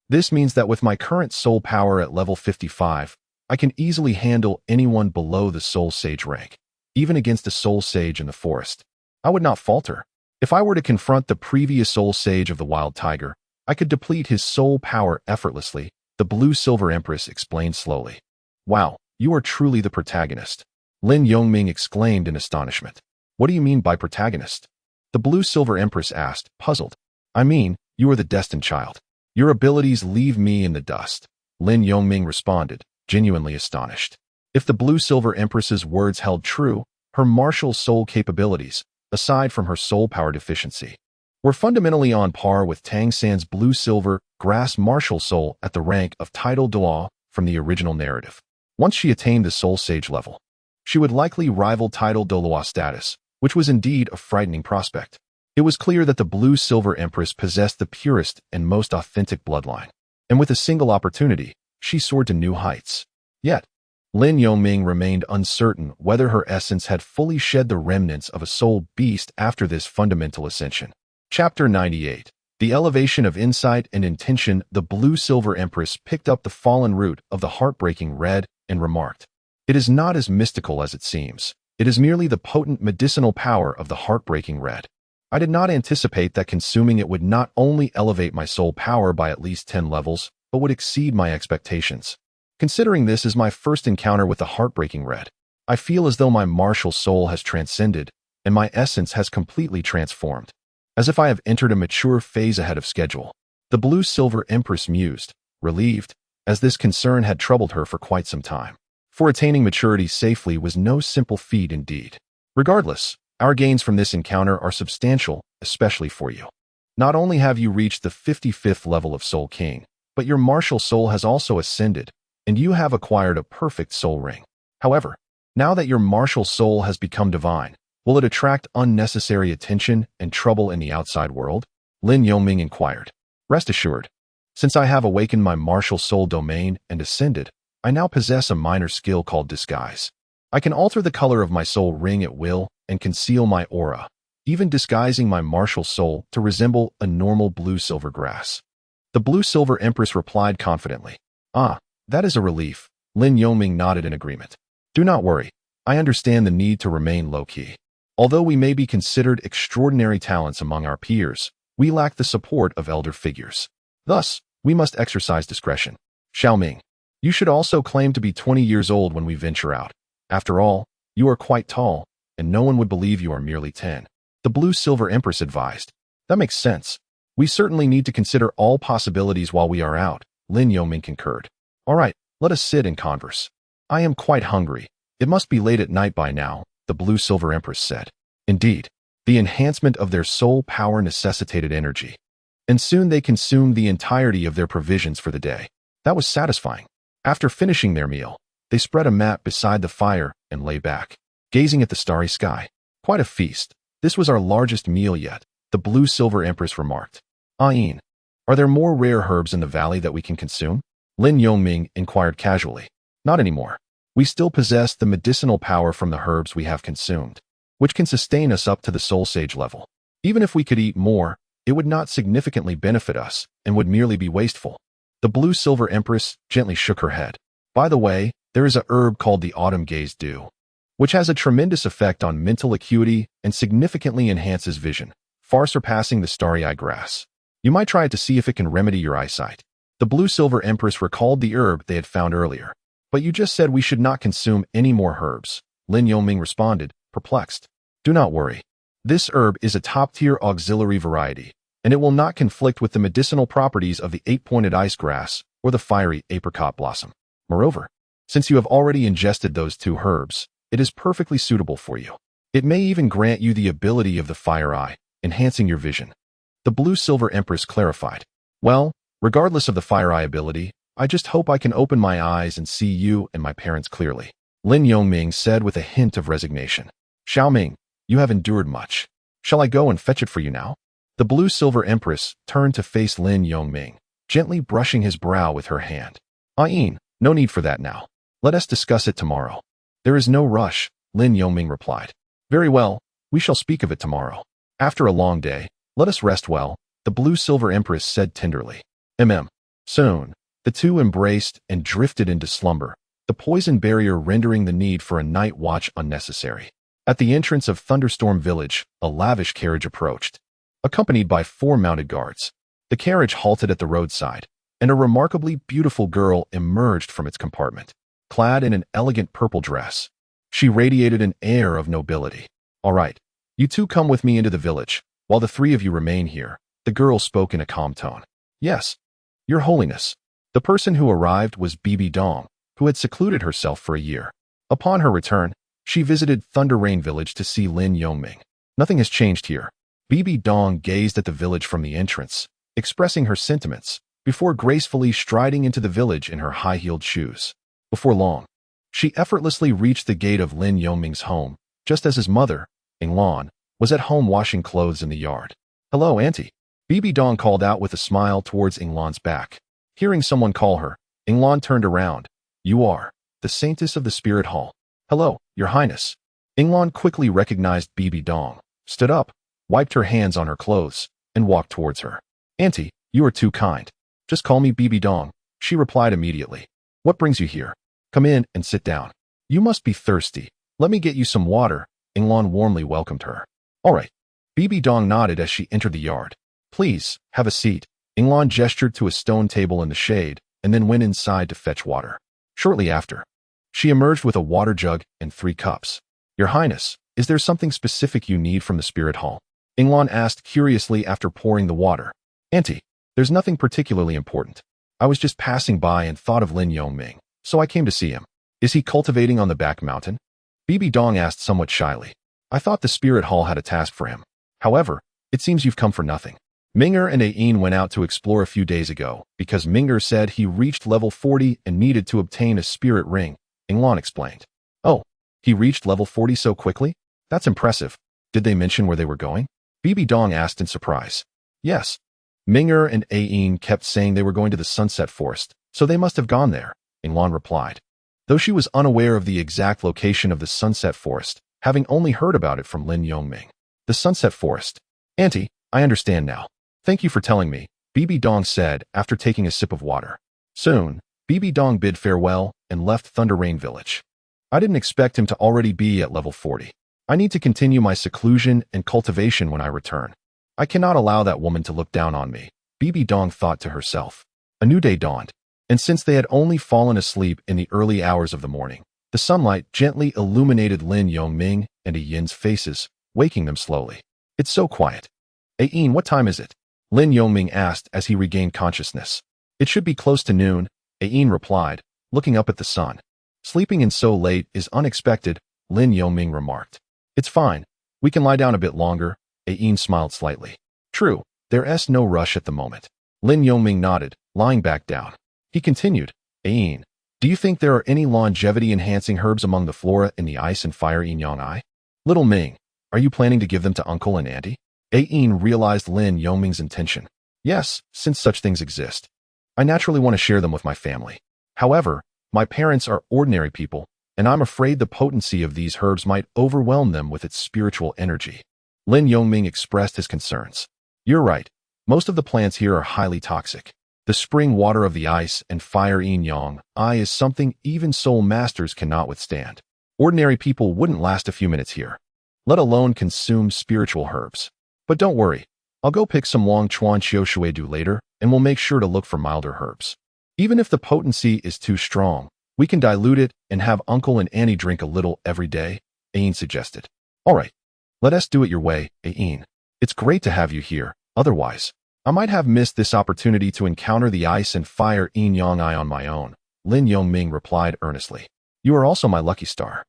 A: This means that with my current soul power at level 55, I can easily handle anyone below the soul sage rank, even against a soul sage in the forest. I would not falter. If I were to confront the previous soul sage of the wild tiger, I could deplete his soul power effortlessly, the blue-silver empress explained slowly. Wow, you are truly the protagonist. Lin Yongming exclaimed in astonishment. What do you mean by protagonist? The blue-silver empress asked, puzzled. I mean, you are the destined child. Your abilities leave me in the dust. Lin Yongming responded, genuinely astonished. If the blue-silver empress's words held true, her martial soul capabilities, aside from her soul power deficiency, were fundamentally on par with Tang San's blue-silver grass martial soul at the rank of title Douluo from the original narrative. Once she attained the soul sage level, she would likely rival title Douluo status, which was indeed a frightening prospect. It was clear that the blue-silver empress possessed the purest and most authentic bloodline, and with a single opportunity, she soared to new heights. Yet, Lin Yongming remained uncertain whether her essence had fully shed the remnants of a soul beast after this fundamental ascension. Chapter 98. The elevation of insight and intention. The blue-silver empress picked up the fallen root of the heartbreaking red and remarked, "It is not as mystical as it seems. It is merely the potent medicinal power of the heartbreaking red. I did not anticipate that consuming it would not only elevate my soul power by at least 10 levels, but would exceed my expectations. Considering this is my first encounter with the heartbreaking red, I feel as though my martial soul has transcended, and my essence has completely transformed. As if I have entered a mature phase ahead of schedule." The blue-silver empress mused, relieved, as this concern had troubled her for quite some time. For attaining maturity safely was no simple feat indeed. Regardless, our gains from this encounter are substantial, especially for you. Not only have you reached the 55th level of Soul King, but your martial soul has also ascended, and you have acquired a perfect soul ring. However, now that your martial soul has become divine, will it attract unnecessary attention and trouble in the outside world? Lin Yongming inquired. Rest assured, since I have awakened my martial soul domain and ascended, I now possess a minor skill called disguise. I can alter the color of my soul ring at will and conceal my aura, even disguising my martial soul to resemble a normal blue-silver grass. The blue-silver empress replied confidently. Ah, that is a relief. Lin Yongming nodded in agreement. Do not worry. I understand the need to remain low-key. Although we may be considered extraordinary talents among our peers, we lack the support of elder figures. Thus, we must exercise discretion. Xiaoming, you should also claim to be 20 years old when we venture out. After all, you are quite tall, and no one would believe you are merely 10. The blue-silver empress advised. That makes sense. We certainly need to consider all possibilities while we are out, Lin Yongming concurred. All right, let us sit and converse. I am quite hungry. It must be late at night by now, the blue-silver empress said. Indeed, the enhancement of their soul power necessitated energy, and soon they consumed the entirety of their provisions for the day. That was satisfying. After finishing their meal, they spread a mat beside the fire and lay back, gazing at the starry sky. Quite a feast. This was our largest meal yet, the blue-silver empress remarked. Ayin, are there more rare herbs in the valley that we can consume? Lin Yongming inquired casually. Not anymore. We still possess the medicinal power from the herbs we have consumed, which can sustain us up to the soul sage level. Even if we could eat more, it would not significantly benefit us and would merely be wasteful. The blue-silver empress gently shook her head. By the way, there is a herb called the autumn gaze dew, which has a tremendous effect on mental acuity and significantly enhances vision, far surpassing the starry-eye grass. You might try it to see if it can remedy your eyesight. The blue-silver empress recalled the herb they had found earlier. But you just said we should not consume any more herbs, Lin Yongming responded, perplexed. Do not worry. This herb is a top-tier auxiliary variety, and it will not conflict with the medicinal properties of the eight-pointed ice grass or the fiery apricot blossom. Moreover, since you have already ingested those two herbs, it is perfectly suitable for you. It may even grant you the ability of the fire eye, enhancing your vision. The blue-silver empress clarified. Well, regardless of the fire eye ability, I just hope I can open my eyes and see you and my parents clearly, Lin Yongming said with a hint of resignation. Xiaoming, you have endured much. Shall I go and fetch it for you now? The blue-silver empress turned to face Lin Yongming, gently brushing his brow with her hand. Ayin, no need for that now. Let us discuss it tomorrow. There is no rush, Lin Yongming replied. Very well, we shall speak of it tomorrow. After a long day, let us rest well, the blue-silver empress said tenderly. Soon, the two embraced and drifted into slumber, the poison barrier rendering the need for a night watch unnecessary. At the entrance of Thunderstorm Village, a lavish carriage approached, accompanied by 4 mounted guards. The carriage halted at the roadside, and a remarkably beautiful girl emerged from its compartment, clad in an elegant purple dress. She radiated an air of nobility. All right, you two come with me into the village, while the 3 of you remain here, the girl spoke in a calm tone. Yes, Your Holiness. The person who arrived was Bibi Dong, who had secluded herself for a year. Upon her return, she visited Thunder Rain Village to see Lin Yongming. Nothing has changed here. Bibi Dong gazed at the village from the entrance, expressing her sentiments, before gracefully striding into the village in her high-heeled shoes. Before long, she effortlessly reached the gate of Lin Yongming's home, just as his mother, Englan, was at home washing clothes in the yard. Hello, Auntie. Bibi Dong called out with a smile towards Englan's back. Hearing someone call her, Englan turned around. You are the Saintess of the Spirit Hall. Hello, Your Highness. Englan quickly recognized Bibi Dong, stood up, wiped her hands on her clothes, and walked towards her. Auntie, you are too kind. Just call me Bibi Dong, she replied immediately. What brings you here? Come in and sit down. You must be thirsty. Let me get you some water. Englan warmly welcomed her. All right. Bibi Dong nodded as she entered the yard. Please, have a seat. Englan gestured to a stone table in the shade and then went inside to fetch water. Shortly after, she emerged with a water jug and 3 cups. Your Highness, is there something specific you need from the Spirit Hall? Englan asked curiously after pouring the water. Auntie, there's nothing particularly important. I was just passing by and thought of Lin Yongming, so I came to see him. Is he cultivating on the back mountain? Bibi Dong asked somewhat shyly. I thought the Spirit Hall had a task for him. However, it seems you've come for nothing. Minger and Ayin went out to explore a few days ago because Minger said he reached level 40 and needed to obtain a spirit ring, Englan explained. Oh, he reached level 40 so quickly? That's impressive. Did they mention where they were going? Bibi Dong asked in surprise. Yes. Minger and Ayin kept saying they were going to the Sunset Forest, so they must have gone there, Englan replied. Though she was unaware of the exact location of the Sunset Forest, having only heard about it from Lin Yongming. The Sunset Forest. Auntie, I understand now. Thank you for telling me, Bibi Dong said after taking a sip of water. Soon, Bibi Dong bid farewell and left Thunder Rain Village. I didn't expect him to already be at level 40. I need to continue my seclusion and cultivation when I return. I cannot allow that woman to look down on me, Bibi Dong thought to herself. A new day dawned, and since they had only fallen asleep in the early hours of the morning, the sunlight gently illuminated Lin Yongming and Ayin's faces, waking them slowly. It's so quiet. Ayin, what time is it? Lin Yongming asked as he regained consciousness. It should be close to noon, Ayin replied, looking up at the sun. Sleeping in so late is unexpected, Lin Yongming remarked. It's fine. We can lie down a bit longer, Ayin smiled slightly. True, there's no rush at the moment. Lin Yongming nodded, lying back down. He continued, Ayin, do you think there are any longevity-enhancing herbs among the flora in the ice and fire yin-yang? Little Ming, Are you planning to give them to Uncle and Auntie? Ain realized Lin Yongming's intention. Yes, since such things exist. I naturally want to share them with my family. However, my parents are ordinary people, and I'm afraid the potency of these herbs might overwhelm them with its spiritual energy. Lin Yongming expressed his concerns. You're right. Most of the plants here are highly toxic. The spring water of the ice and fire yin yang is something even soul masters cannot withstand. Ordinary people wouldn't last a few minutes here, let alone consume spiritual herbs. But don't worry, I'll go pick some Wang Chuan Xiu Shui Du later, and we'll make sure to look for milder herbs. Even if the potency is too strong, we can dilute it and have Uncle and Annie drink a little every day, Ain suggested. All right, let us do it your way, Ain. It's great to have you here, otherwise, I might have missed this opportunity to encounter the ice and fire yin yang on my own, Lin Yongming replied earnestly. You are also my lucky star.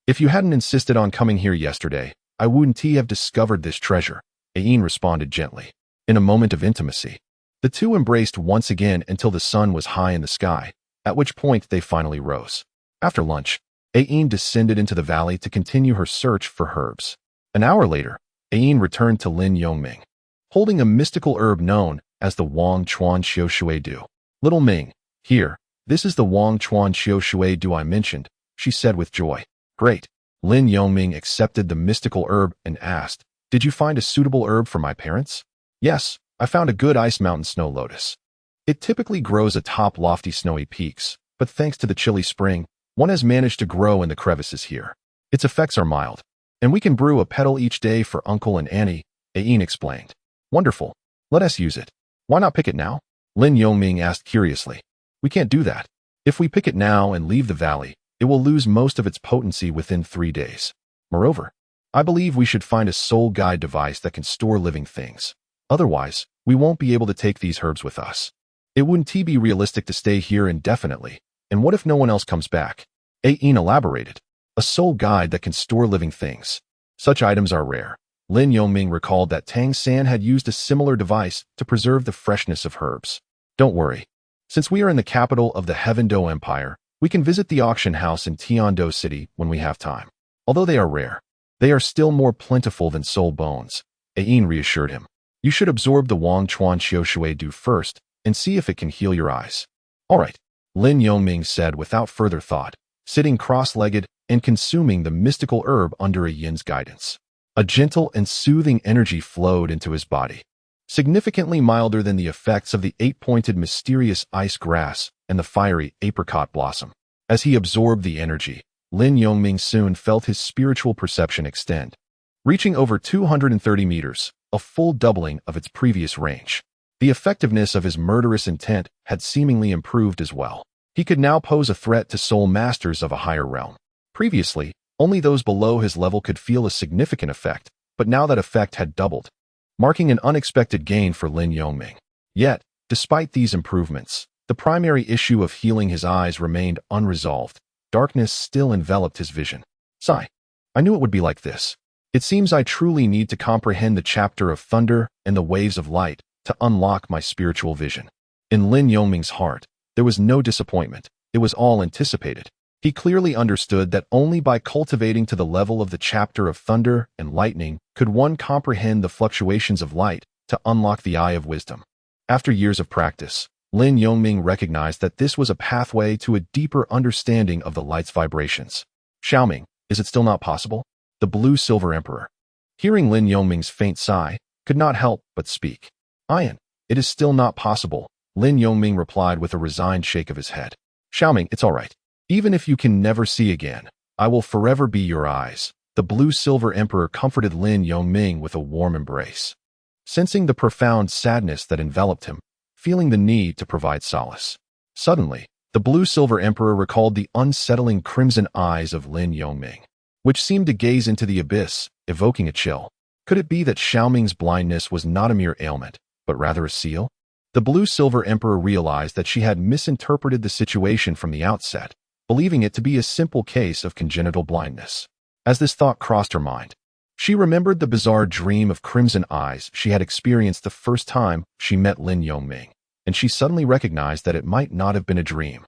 A: If you hadn't insisted on coming here yesterday, I wouldn't have discovered this treasure, Ain responded gently. In a moment of intimacy, the two embraced once again until the sun was high in the sky, at which point they finally rose. After lunch, Ain descended into the valley to continue her search for herbs. An hour later, Ain returned to Lin Yongming, holding a mystical herb known as the Wang Chuan Xiu Shui Du. Little Ming, here, this is the Wang Chuan Xiu Shui Du I mentioned, she said with joy. Great. Lin Yongming accepted the mystical herb and asked, Did you find a suitable herb for my parents? Yes, I found a good ice mountain snow lotus. It typically grows atop lofty snowy peaks, but thanks to the chilly spring, one has managed to grow in the crevices here. Its effects are mild, and we can brew a petal each day for Uncle and Annie, Ain explained. Wonderful. Let us use it. Why not pick it now? Lin Yongming asked curiously. We can't do that. If we pick it now and leave the valley, it will lose most of its potency within 3 days. Moreover, I believe we should find a soul guide device that can store living things. Otherwise, we won't be able to take these herbs with us. It wouldn't be realistic to stay here indefinitely, and what if no one else comes back? Ain elaborated. A soul guide that can store living things. Such items are rare. Lin Yongming recalled that Tang San had used a similar device to preserve the freshness of herbs. Don't worry. Since we are in the capital of the Heaven Do Empire, we can visit the auction house in Tiando City when we have time. Although they are rare, they are still more plentiful than soul bones, Ain reassured him. You should absorb the Wang Chuan Xiu Shui Du first and see if it can heal your eyes. All right, Lin Yongming said without further thought, sitting cross-legged and consuming the mystical herb under a yin's guidance. A gentle and soothing energy flowed into his body, significantly milder than the effects of the 8-pointed mysterious ice grass and the fiery apricot blossom. As he absorbed the energy, Lin Yongming soon felt his spiritual perception extend, reaching over 230 meters, a full doubling of its previous range. The effectiveness of his murderous intent had seemingly improved as well. He could now pose a threat to soul masters of a higher realm. Previously, only those below his level could feel a significant effect, but now that effect had doubled, marking an unexpected gain for Lin Yongming. Yet, despite these improvements, the primary issue of healing his eyes remained unresolved. Darkness still enveloped his vision. Sigh. I knew it would be like this. It seems I truly need to comprehend the chapter of thunder and the waves of light to unlock my spiritual vision. In Lin Yongming's heart, there was no disappointment. It was all anticipated. He clearly understood that only by cultivating to the level of the chapter of thunder and lightning could one comprehend the fluctuations of light to unlock the eye of wisdom. After years of practice, Lin Yongming recognized that this was a pathway to a deeper understanding of the light's vibrations. Xiaoming, is it still not possible? The blue-silver emperor, hearing Lin Yongming's faint sigh, could not help but speak. Ian, it is still not possible, Lin Yongming replied with a resigned shake of his head. Xiaoming, it's all right. Even if you can never see again, I will forever be your eyes. The blue-silver emperor comforted Lin Yongming with a warm embrace. Sensing the profound sadness that enveloped him, feeling the need to provide solace. Suddenly, the blue-silver emperor recalled the unsettling crimson eyes of Lin Yongming, which seemed to gaze into the abyss, evoking a chill. Could it be that Xiaoming's blindness was not a mere ailment, but rather a seal? The blue-silver emperor realized that she had misinterpreted the situation from the outset, believing it to be a simple case of congenital blindness. As this thought crossed her mind, she remembered the bizarre dream of crimson eyes she had experienced the first time she met Lin Yongming, and she suddenly recognized that it might not have been a dream,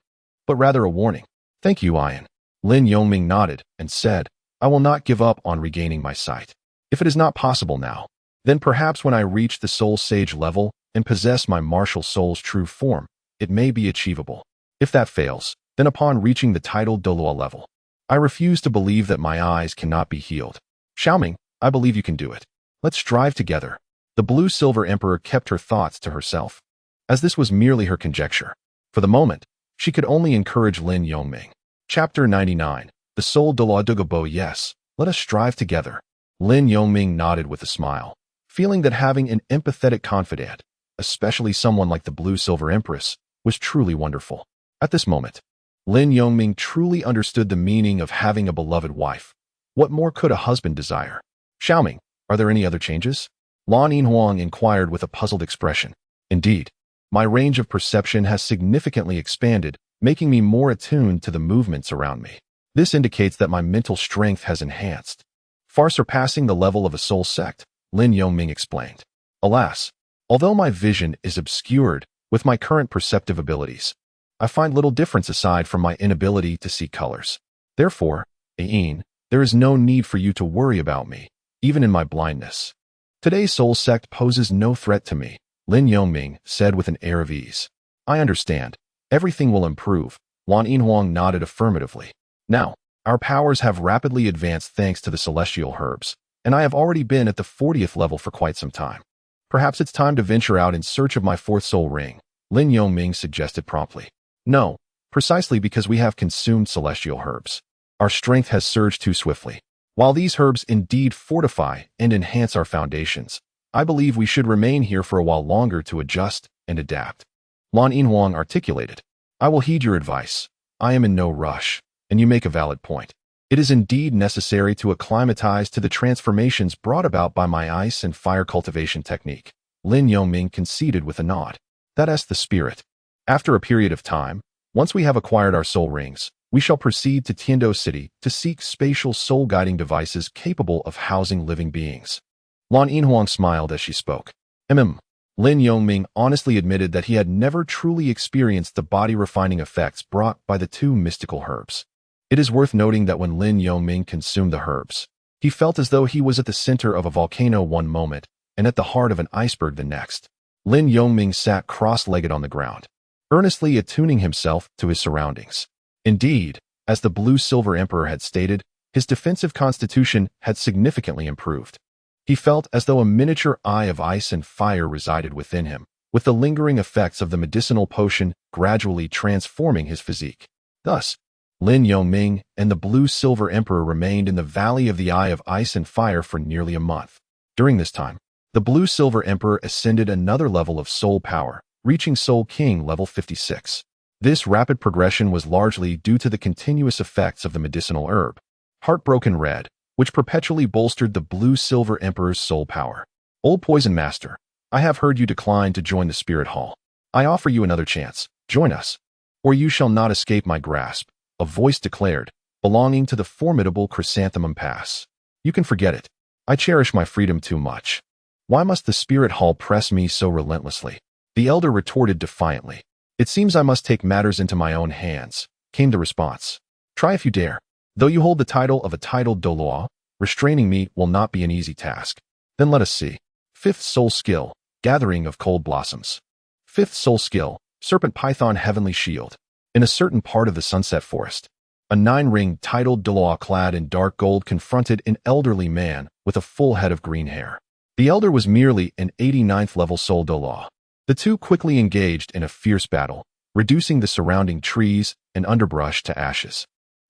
A: but rather a warning. Thank you, Ian. Lin Yongming nodded and said, I will not give up on regaining my sight. If it is not possible now, then perhaps when I reach the soul sage level and possess my martial soul's true form, it may be achievable. If that fails, then upon reaching the titled Douluo level, I refuse to believe that my eyes cannot be healed. Xiaoming, I believe you can do it. Let's strive together. The blue-silver emperor kept her thoughts to herself, as this was merely her conjecture. For the moment, she could only encourage Lin Yongming. Chapter 99. The Soul de la Douluo. Yes, let us strive together. Lin Yongming nodded with a smile, feeling that having an empathetic confidant, especially someone like the blue-silver empress, was truly wonderful. At this moment, Lin Yongming truly understood the meaning of having a beloved wife. What more could a husband desire? Xiaoming, are there any other changes? Lan Yinhuang inquired with a puzzled expression. Indeed, my range of perception has significantly expanded, making me more attuned to the movements around me. This indicates that my mental strength has enhanced, far surpassing the level of a soul sect, Lin Yongming explained. Alas, although my vision is obscured with my current perceptive abilities, I find little difference aside from my inability to see colors. Therefore, Ain, there is no need for you to worry about me, even in my blindness. Today's soul sect poses no threat to me, Lin Yongming said with an air of ease. I understand. Everything will improve. Lan Yinhuang nodded affirmatively. Now, our powers have rapidly advanced thanks to the celestial herbs, and I have already been at the 40th level for quite some time. Perhaps it's time to venture out in search of my fourth soul ring, Lin Yongming suggested promptly. No, precisely because we have consumed celestial herbs. Our strength has surged too swiftly. While these herbs indeed fortify and enhance our foundations, I believe we should remain here for a while longer to adjust and adapt. Lan Yinhuang articulated. I will heed your advice. I am in no rush, and you make a valid point. It is indeed necessary to acclimatize to the transformations brought about by my ice and fire cultivation technique. Lin Yongming conceded with a nod. That's the spirit. After a period of time, once we have acquired our soul rings, we shall proceed to Tiando City to seek spatial soul-guiding devices capable of housing living beings. Lan Yinhuang smiled as she spoke. Lin Yongming honestly admitted that he had never truly experienced the body-refining effects brought by the two mystical herbs. It is worth noting that when Lin Yongming consumed the herbs, he felt as though he was at the center of a volcano one moment and at the heart of an iceberg the next. Lin Yongming sat cross-legged on the ground, earnestly attuning himself to his surroundings. Indeed, as the blue-silver emperor had stated, his defensive constitution had significantly improved. He felt as though a miniature eye of ice and fire resided within him, with the lingering effects of the medicinal potion gradually transforming his physique. Thus, Lin Yongming and the blue-silver emperor remained in the Valley of the Eye of Ice and Fire for nearly a month. During this time, the blue-silver emperor ascended another level of soul power, reaching Soul King level 56. This rapid progression was largely due to the continuous effects of the medicinal herb, Heartbroken Red, which perpetually bolstered the blue-silver emperor's soul power. Old Poison Master, I have heard you decline to join the Spirit Hall. I offer you another chance. Join us, or you shall not escape my grasp, a voice declared, belonging to the formidable Chrysanthemum Pass. You can forget it. I cherish my freedom too much. Why must the Spirit Hall press me so relentlessly? The elder retorted defiantly. It seems I must take matters into my own hands, came the response. Try if you dare. Though you hold the title of a titled Douluo, restraining me will not be an easy task. Then let us see. Fifth soul skill, Gathering of Cold Blossoms. Fifth soul skill, Serpent Python Heavenly Shield. In a certain part of the Sunset Forest, a 9-ring titled Douluo clad in dark gold confronted an elderly man with a full head of green hair. The elder was merely an 89th level soul Douluo. The two quickly engaged in a fierce battle, reducing the surrounding trees and underbrush to ashes.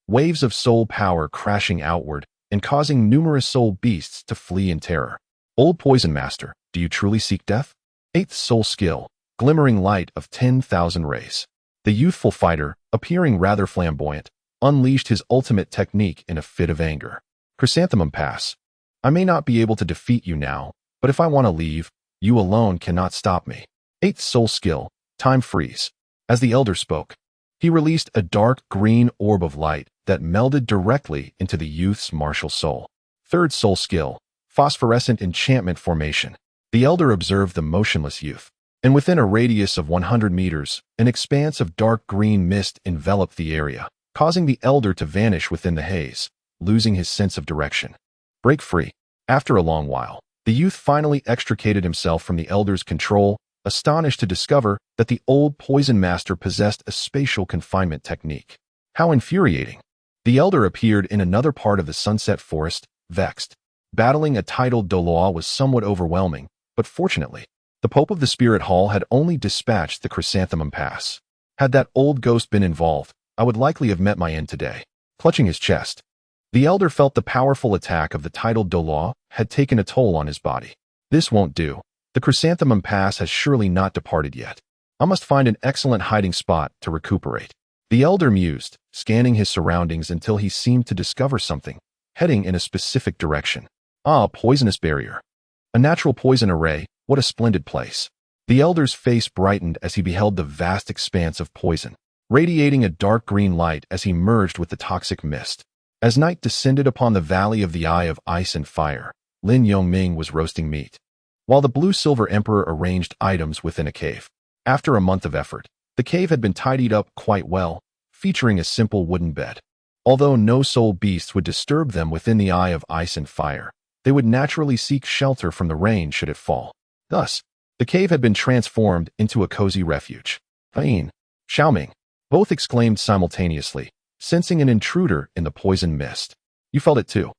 A: Waves of soul power crashing outward and causing numerous soul beasts to flee in terror. Old Poison Master, do you truly seek death? 8th soul skill, Glimmering Light of 10,000 Rays. The youthful fighter, appearing rather flamboyant, unleashed his ultimate technique in a fit of anger. Chrysanthemum Pass. I may not be able to defeat you now, but if I want to leave, you alone cannot stop me. 8th soul skill, Time Freeze. As the elder spoke, he released a dark green orb of light that melded directly into the youth's martial soul. 3rd soul skill, Phosphorescent Enchantment Formation. The elder observed the motionless youth, and within a radius of 100 meters, an expanse of dark green mist enveloped the area, causing the elder to vanish within the haze, losing his sense of direction. Break free. After a long while, the youth finally extricated himself from the elder's control, astonished to discover that the old poison master possessed a spatial confinement technique. How infuriating! The elder appeared in another part of the sunset forest, vexed. Battling a titled Douluo was somewhat overwhelming, but fortunately, the Pope of the Spirit Hall had only dispatched the chrysanthemum pass. Had that old ghost been involved, I would likely have met my end today. Clutching his chest, the elder felt the powerful attack of the titled Douluo had taken a toll on his body. This won't do. The chrysanthemum pass has surely not departed yet. I must find an excellent hiding spot to recuperate. The elder mused, scanning his surroundings until he seemed to discover something, heading in a specific direction. Ah, a poisonous barrier. A natural poison array, what a splendid place. The elder's face brightened as he beheld the vast expanse of poison, radiating a dark green light as he merged with the toxic mist. As night descended upon the valley of the Eye of Ice and Fire, Lin Yongming was roasting meat, while the blue-silver emperor arranged items within a cave. After a month of effort, the cave had been tidied up quite well, featuring a simple wooden bed. Although no soul beast would disturb them within the Eye of Ice and Fire, they would naturally seek shelter from the rain should it fall. Thus, the cave had been transformed into a cozy refuge. Pain, Xiaoming, both exclaimed simultaneously, sensing an intruder in the poison mist. You felt it too.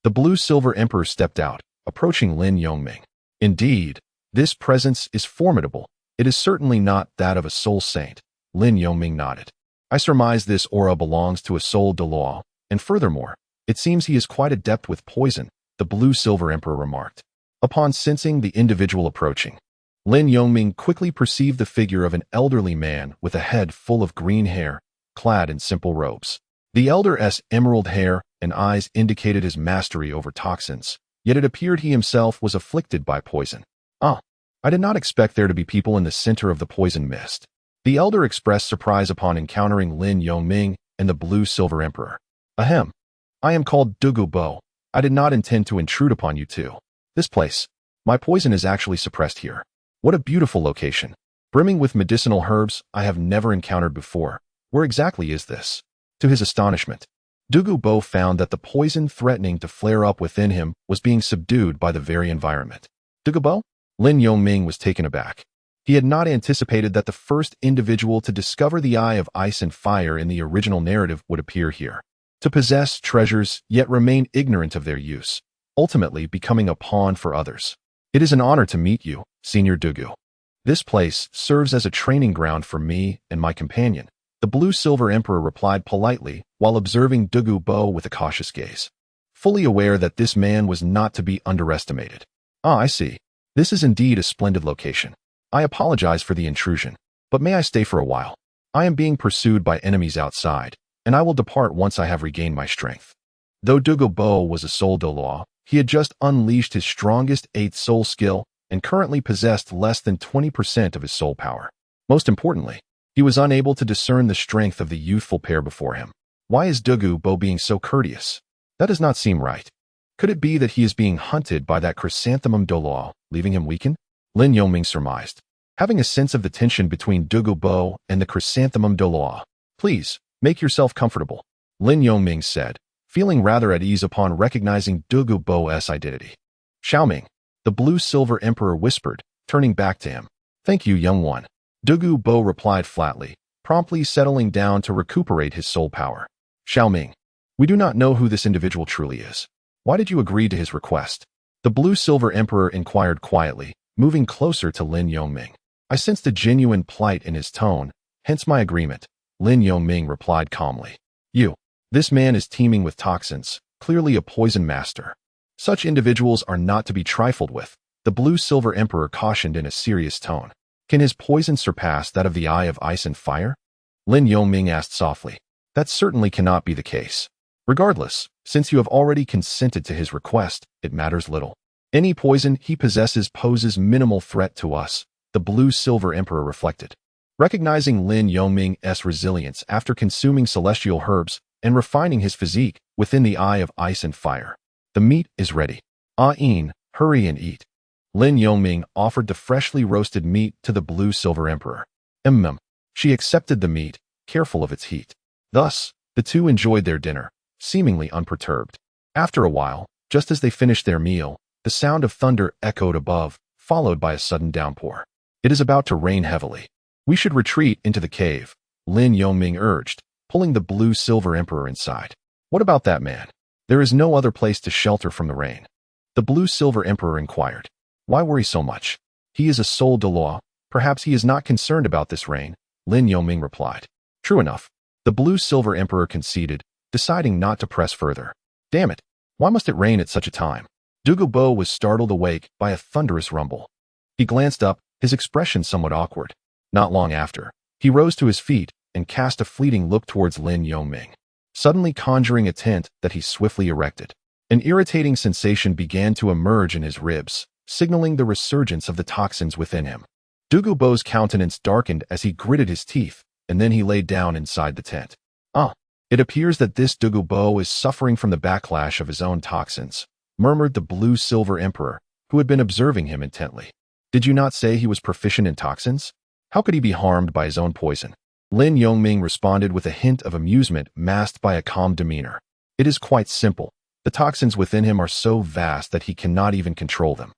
A: The blue-silver emperor stepped out, approaching Lin Yongming. Indeed, this presence is formidable. It is certainly not that of a soul saint. Lin Yongming nodded. I surmise this aura belongs to a soul Douluo, and furthermore, it seems he is quite adept with poison, the blue-silver emperor remarked. Upon sensing the individual approaching, Lin Yongming quickly perceived the figure of an elderly man with a head full of green hair, clad in simple robes. The elder's emerald hair and eyes indicated his mastery over toxins, yet it appeared he himself was afflicted by poison. Ah, I did not expect there to be people in the center of the poison mist. The elder expressed surprise upon encountering Lin Yongming and the blue-silver emperor. Ahem. I am called Douluo. I did not intend to intrude upon you two. This place, my poison is actually suppressed here. What a beautiful location. Brimming with medicinal herbs I have never encountered before. Where exactly is this? To his astonishment, Douluo found that the poison threatening to flare up within him was being subdued by the very environment. Douluo? Lin Yongming was taken aback. He had not anticipated that the first individual to discover the Eye of Ice and Fire in the original narrative would appear here. To possess treasures, yet remain ignorant of their use, ultimately becoming a pawn for others. It is an honor to meet you, Senior Douluo. This place serves as a training ground for me and my companion. The blue-silver emperor replied politely while observing Douluo with a cautious gaze, fully aware that this man was not to be underestimated. Ah, I see. This is indeed a splendid location. I apologize for the intrusion, but may I stay for a while? I am being pursued by enemies outside, and I will depart once I have regained my strength. Though Douluo was a soul Douluo, he had just unleashed his strongest 8th soul skill and currently possessed less than 20% of his soul power. Most importantly, he was unable to discern the strength of the youthful pair before him. Why is Douluo being so courteous? That does not seem right. Could it be that he is being hunted by that chrysanthemum Douluo, leaving him weakened? Lin Yongming surmised, having a sense of the tension between Douluo and the chrysanthemum Douluo. Please, make yourself comfortable, Lin Yongming said, feeling rather at ease upon recognizing Douluo's identity. Xiaoming, the blue-silver emperor whispered, turning back to him. Thank you, young one. Douluo replied flatly, promptly settling down to recuperate his soul power. Xiaoming, we do not know who this individual truly is. Why did you agree to his request? The blue-silver emperor inquired quietly, moving closer to Lin Yongming. I sensed a genuine plight in his tone, hence my agreement, Lin Yongming replied calmly. This man is teeming with toxins, clearly a poison master. Such individuals are not to be trifled with, the blue-silver emperor cautioned in a serious tone. Can his poison surpass that of the Eye of Ice and Fire? Lin Yongming asked softly. That certainly cannot be the case. Regardless, since you have already consented to his request, it matters little. Any poison he possesses poses minimal threat to us, the blue-silver emperor reflected. Recognizing Lin Yongming's resilience after consuming celestial herbs and refining his physique within the Eye of Ice and Fire, the meat is ready. Ah-in, hurry and eat. Lin Yongming offered the freshly roasted meat to the blue-silver emperor. She accepted the meat, careful of its heat. Thus, the two enjoyed their dinner, seemingly unperturbed. After a while, Just as they finished their meal, the sound of thunder echoed above, followed by a sudden downpour. It is about to rain heavily. We should retreat into the cave, Lin Yongming urged, pulling the blue-silver emperor inside. What about that man? There is no other place to shelter from the rain. The blue-silver emperor inquired. Why worry so much? He is a soul Douluo. Perhaps he is not concerned about this rain, Lin Yongming replied. True enough. The blue-silver emperor conceded, deciding not to press further. Damn it. Why must it rain at such a time? Douluo was startled awake by a thunderous rumble. He glanced up, his expression somewhat awkward. Not long after, he rose to his feet and cast a fleeting look towards Lin Yongming, suddenly conjuring a tent that he swiftly erected. An irritating sensation began to emerge in his ribs, signaling the resurgence of the toxins within him. Douluo's countenance darkened as he gritted his teeth, and then he lay down inside the tent. It appears that this Douluo is suffering from the backlash of his own toxins, murmured the blue-silver emperor, who had been observing him intently. Did you not say he was proficient in toxins? How could he be harmed by his own poison? Lin Yongming responded with a hint of amusement masked by a calm demeanor. It is quite simple. The toxins within him are so vast that he cannot even control them.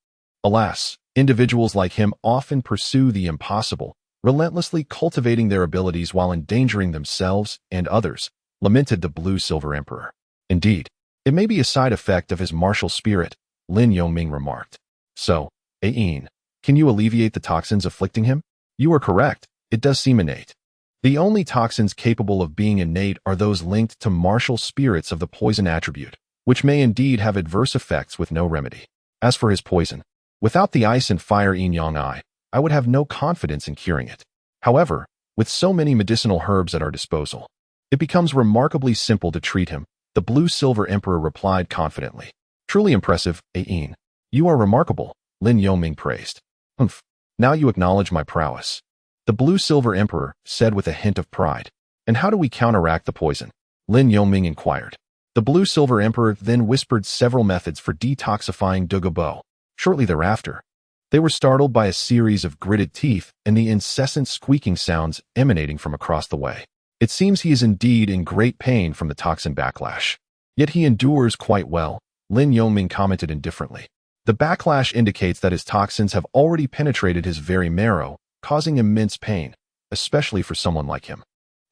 A: Alas, individuals like him often pursue the impossible, relentlessly cultivating their abilities while endangering themselves and others, lamented the blue-silver emperor. Indeed, it may be a side effect of his martial spirit, Lin Yongming remarked. So, Ain, can you alleviate the toxins afflicting him? You are correct, it does seem innate. The only toxins capable of being innate are those linked to martial spirits of the poison attribute, which may indeed have adverse effects with no remedy. As for his poison, without the ice and fire yin yang I would have no confidence in curing it. However, with so many medicinal herbs at our disposal, it becomes remarkably simple to treat him, the blue-silver emperor replied confidently. Truly impressive, Ain. You are remarkable, Lin Yongming praised. Humph. Now you acknowledge my prowess. The blue-silver emperor said with a hint of pride. And how do we counteract the poison? Lin Yongming inquired. The blue-silver emperor then whispered several methods for detoxifying Douluo. Shortly thereafter, they were startled by a series of gritted teeth and the incessant squeaking sounds emanating from across the way. It seems he is indeed in great pain from the toxin backlash. Yet he endures quite well, Lin Yongming commented indifferently. The backlash indicates that his toxins have already penetrated his very marrow, causing immense pain, especially for someone like him,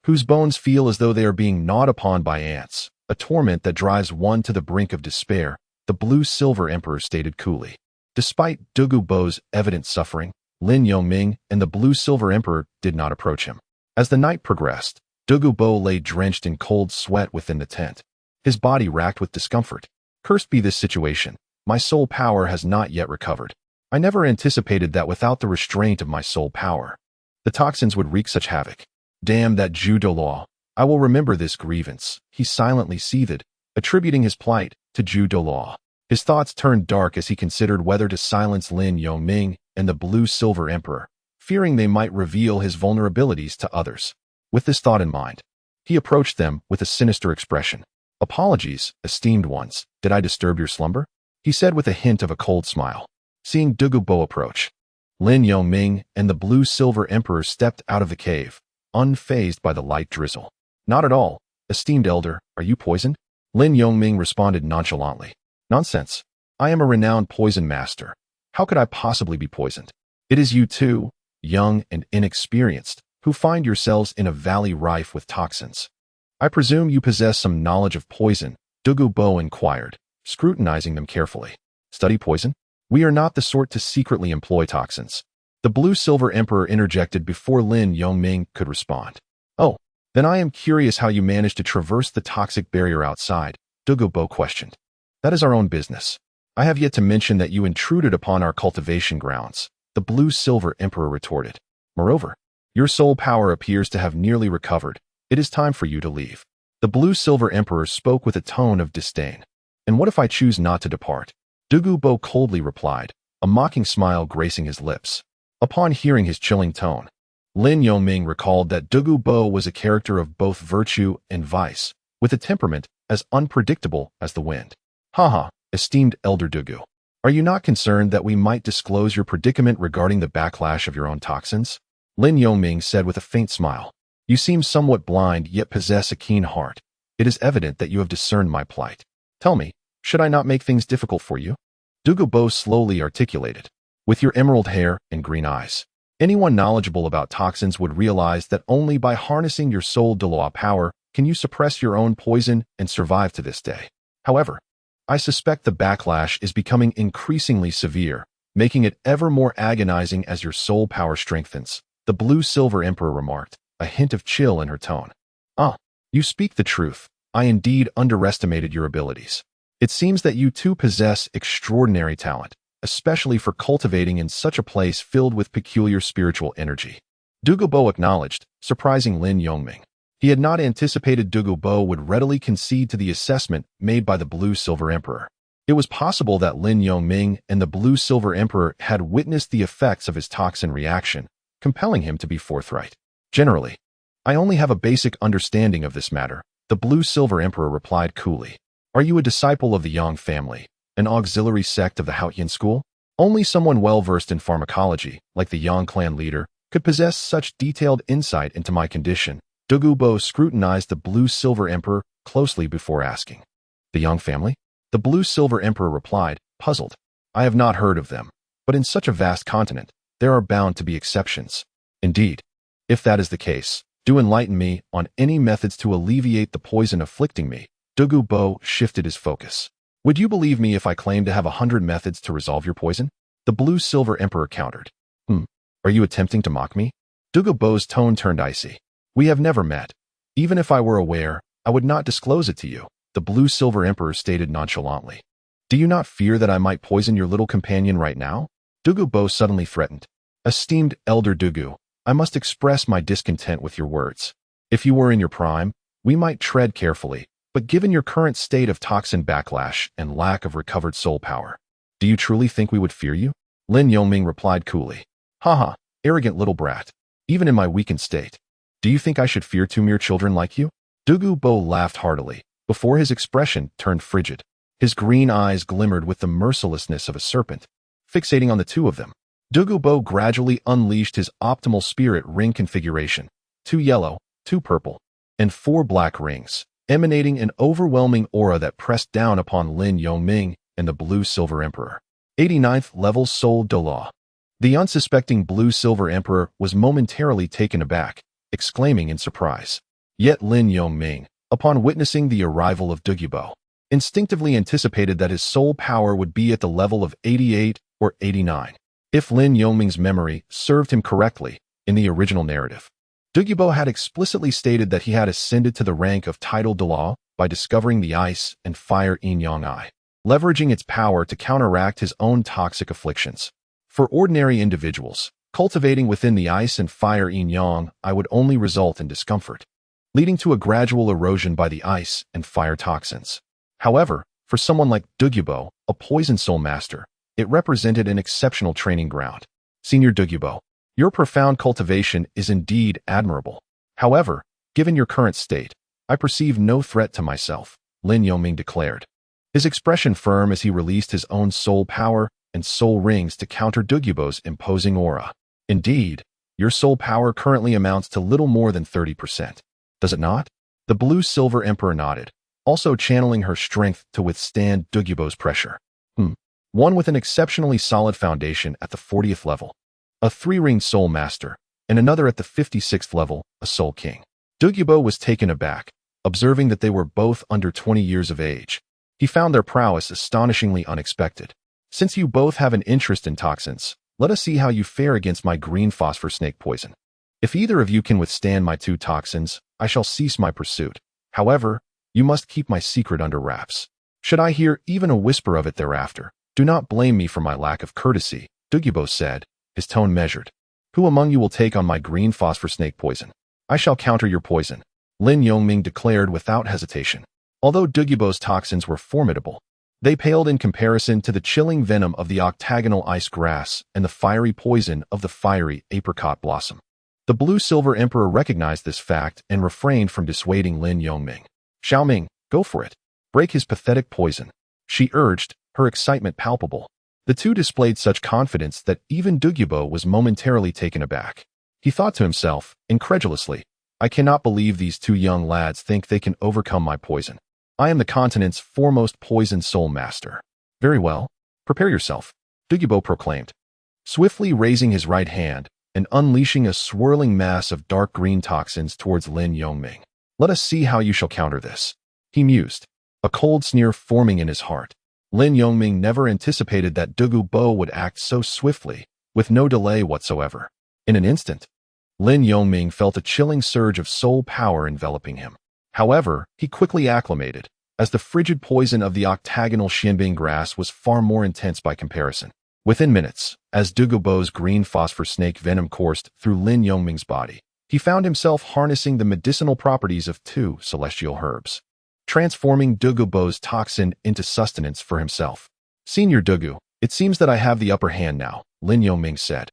A: whose bones feel as though they are being gnawed upon by ants, a torment that drives one to the brink of despair, the blue-silver emperor stated coolly. Despite Douluo's evident suffering, Lin Yongming and the blue-silver emperor did not approach him. As the night progressed, Douluo lay drenched in cold sweat within the tent, his body racked with discomfort. Cursed be this situation. My soul power has not yet recovered. I never anticipated that without the restraint of my soul power, the toxins would wreak such havoc. Damn that Douluo. I will remember this grievance, he silently seethed, attributing his plight to Douluo. His thoughts turned dark as he considered whether to silence Lin Yongming and the blue-silver emperor, fearing they might reveal his vulnerabilities to others. With this thought in mind, he approached them with a sinister expression. Apologies, esteemed ones, did I disturb your slumber? He said with a hint of a cold smile. Seeing Douluo approach, Lin Yongming and the blue-silver emperor stepped out of the cave, unfazed by the light drizzle. Not at all, esteemed elder, are you poisoned? Lin Yongming responded nonchalantly. Nonsense. I am a renowned poison master. How could I possibly be poisoned? It is you two, young and inexperienced, who find yourselves in a valley rife with toxins. I presume you possess some knowledge of poison, Douluo inquired, scrutinizing them carefully. Study poison? We are not the sort to secretly employ toxins. The blue-silver emperor interjected before Lin Yongming could respond. Oh, then I am curious how you managed to traverse the toxic barrier outside, Douluo questioned. That is our own business. I have yet to mention that you intruded upon our cultivation grounds, the blue-silver emperor retorted. Moreover, your soul power appears to have nearly recovered. It is time for you to leave. The blue-silver emperor spoke with a tone of disdain. And what if I choose not to depart? Douluo coldly replied, a mocking smile gracing his lips. Upon hearing his chilling tone, Lin Yongming recalled that Douluo was a character of both virtue and vice, with a temperament as unpredictable as the wind. Haha, esteemed elder Douluo. Are you not concerned that we might disclose your predicament regarding the backlash of your own toxins? Lin Yongming said with a faint smile. You seem somewhat blind yet possess a keen heart. It is evident that you have discerned my plight. Tell me, Should I not make things difficult for you? Douluo slowly articulated. With your emerald hair and green eyes, anyone knowledgeable about toxins would realize that only by harnessing your soul Douluo power can you suppress your own poison and survive to this day. However, I suspect the backlash is becoming increasingly severe, making it ever more agonizing as your soul power strengthens, the blue-silver emperor remarked, a hint of chill in her tone. You speak the truth. I indeed underestimated your abilities. It seems that you too possess extraordinary talent, especially for cultivating in such a place filled with peculiar spiritual energy. Douluo acknowledged, surprising Lin Yongming. He had not anticipated Douluo would readily concede to the assessment made by the blue-silver emperor. It was possible that Lin Yongming and the blue-silver emperor had witnessed the effects of his toxin reaction, compelling him to be forthright. Generally, I only have a basic understanding of this matter, the blue-silver emperor replied coolly. Are you a disciple of the Yang family, an auxiliary sect of the Haotian school? Only someone well-versed in pharmacology, like the Yang clan leader, could possess such detailed insight into my condition. Douluo scrutinized the blue-silver emperor closely before asking. The Yang family? The blue-silver emperor replied, puzzled. I have not heard of them, but in such a vast continent, there are bound to be exceptions. Indeed, if that is the case, do enlighten me on any methods to alleviate the poison afflicting me. Douluo shifted his focus. Would you believe me if I claim to have 100 methods to resolve your poison? The blue-silver emperor countered. Are you attempting to mock me? Douluo's tone turned icy. We have never met. Even if I were aware, I would not disclose it to you, the blue-silver emperor stated nonchalantly. Do you not fear that I might poison your little companion right now? Douluo suddenly threatened. Esteemed Elder Douluo, I must express my discontent with your words. If you were in your prime, we might tread carefully, but given your current state of toxin backlash and lack of recovered soul power, do you truly think we would fear you? Lin Yongming replied coolly. Haha, arrogant little brat. Even in my weakened state, do you think I should fear two mere children like you? Douluo laughed heartily, before his expression turned frigid. His green eyes glimmered with the mercilessness of a serpent, fixating on the two of them. Douluo gradually unleashed his optimal spirit ring configuration, 2 yellow, 2 purple, and 4 black rings, emanating an overwhelming aura that pressed down upon Lin Yongming and the blue-silver emperor. 89th level Soul Douluo. The unsuspecting blue-silver emperor was momentarily taken aback, exclaiming in surprise. Yet Lin Yongming, upon witnessing the arrival of Douluo, instinctively anticipated that his soul power would be at the level of 88 or 89. If Lin Yongming's memory served him correctly, in the original narrative, Douluo had explicitly stated that he had ascended to the rank of title Douluo by discovering the ice and fire yin-yang eye, leveraging its power to counteract his own toxic afflictions. For ordinary individuals, cultivating within the ice and fire yin-yang eye would only result in discomfort, leading to a gradual erosion by the ice and fire toxins. However, for someone like Douluo, a poison soul master, it represented an exceptional training ground. Senior Douluo, your profound cultivation is indeed admirable. However, given your current state, I perceive no threat to myself, Lin Yongming declared, his expression firm as he released his own soul power and soul rings to counter Douluo's imposing aura. Indeed, your soul power currently amounts to little more than 30%. Does it not? The blue-silver emperor nodded, also channeling her strength to withstand Douluo's pressure. One with an exceptionally solid foundation at the 40th level, a 3-ringed soul master, and another at the 56th level, a soul king. Douluo was taken aback, observing that they were both under 20 years of age. He found their prowess astonishingly unexpected. Since you both have an interest in toxins, let us see how you fare against my green phosphor snake poison. If either of you can withstand my 2 toxins, I shall cease my pursuit. However, you must keep my secret under wraps. Should I hear even a whisper of it thereafter, do not blame me for my lack of courtesy, Douluo said, his tone measured. Who among you will take on my green phosphor snake poison? I shall counter your poison, Lin Yongming declared without hesitation. Although Douluo's toxins were formidable, they paled in comparison to the chilling venom of the octagonal ice grass and the fiery poison of the fiery apricot blossom. The blue-silver emperor recognized this fact and refrained from dissuading Lin Yongming. Xiaoming, go for it. Break his pathetic poison, she urged, her excitement palpable. The two displayed such confidence that even Douluo was momentarily taken aback. He thought to himself, incredulously, I cannot believe these 2 young lads think they can overcome my poison. I am the continent's foremost poison soul master. Very well. Prepare yourself, Douluo proclaimed, swiftly raising his right hand and unleashing a swirling mass of dark green toxins towards Lin Yongming. Let us see how you shall counter this, he mused, a cold sneer forming in his heart. Lin Yongming never anticipated that Douluo would act so swiftly, with no delay whatsoever. In an instant, Lin Yongming felt a chilling surge of soul power enveloping him. However, he quickly acclimated, as the frigid poison of the octagonal Xianbing grass was far more intense by comparison. Within minutes, as Douluo's green phosphor snake venom coursed through Lin Yongming's body, he found himself harnessing the medicinal properties of 2 celestial herbs, transforming Douluo's toxin into sustenance for himself. Senior Douluo, it seems that I have the upper hand now, Lin Yongming said,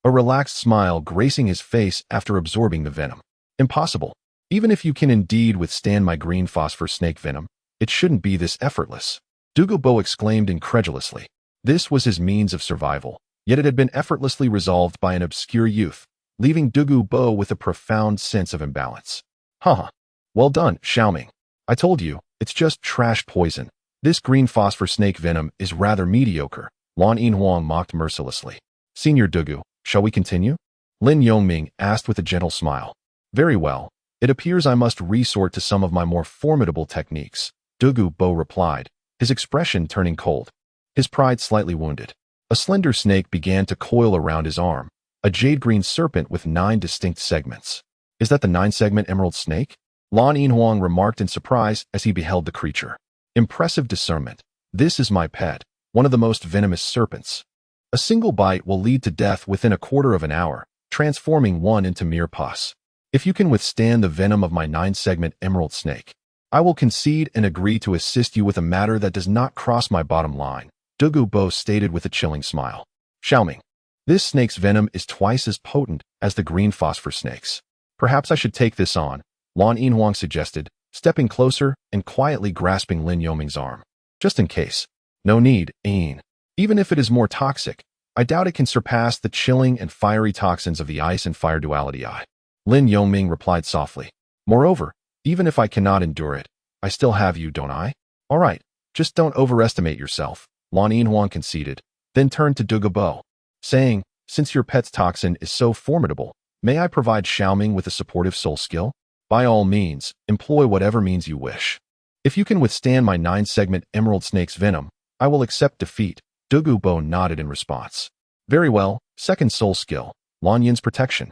A: a relaxed smile gracing his face after absorbing the venom. Impossible. Even if you can indeed withstand my green phosphor snake venom, it shouldn't be this effortless, Douluo exclaimed incredulously. This was his means of survival, yet it had been effortlessly resolved by an obscure youth, leaving Douluo with a profound sense of imbalance. Haha. Well done, Xiaoming. I told you, it's just trash poison. This green phosphor snake venom is rather mediocre, Lan Yinhuang mocked mercilessly. Senior Douluo, shall we continue? Lin Yongming asked with a gentle smile. Very well. It appears I must resort to some of my more formidable techniques, Douluo replied, his expression turning cold, his pride slightly wounded. A slender snake began to coil around his arm, a jade-green serpent with 9 distinct segments. Is that the 9-segment emerald snake? Lan Yinhuang remarked in surprise as he beheld the creature. Impressive discernment. This is my pet, one of the most venomous serpents. A single bite will lead to death within a quarter of an hour, transforming one into mere pus. If you can withstand the venom of my 9-segment emerald snake, I will concede and agree to assist you with a matter that does not cross my bottom line, Douluo stated with a chilling smile. Xiaoming, this snake's venom is twice as potent as the green phosphor snake's. Perhaps I should take this on, Lan Yinhuang suggested, stepping closer and quietly grasping Lin Yongming's arm. Just in case. No need, Yin. Even if it is more toxic, I doubt it can surpass the chilling and fiery toxins of the ice and fire duality I. Lin Yongming replied softly. Moreover, even if I cannot endure it, I still have you, don't I? All right, just don't overestimate yourself, Lan Yinhuang conceded, then turned to Douluo, saying, since your pet's toxin is so formidable, may I provide Xiaoming with a supportive soul skill? By all means, employ whatever means you wish. If you can withstand my 9-segment emerald snake's venom, I will accept defeat, Douluo nodded in response. Very well, second soul skill, Lan Yin's protection.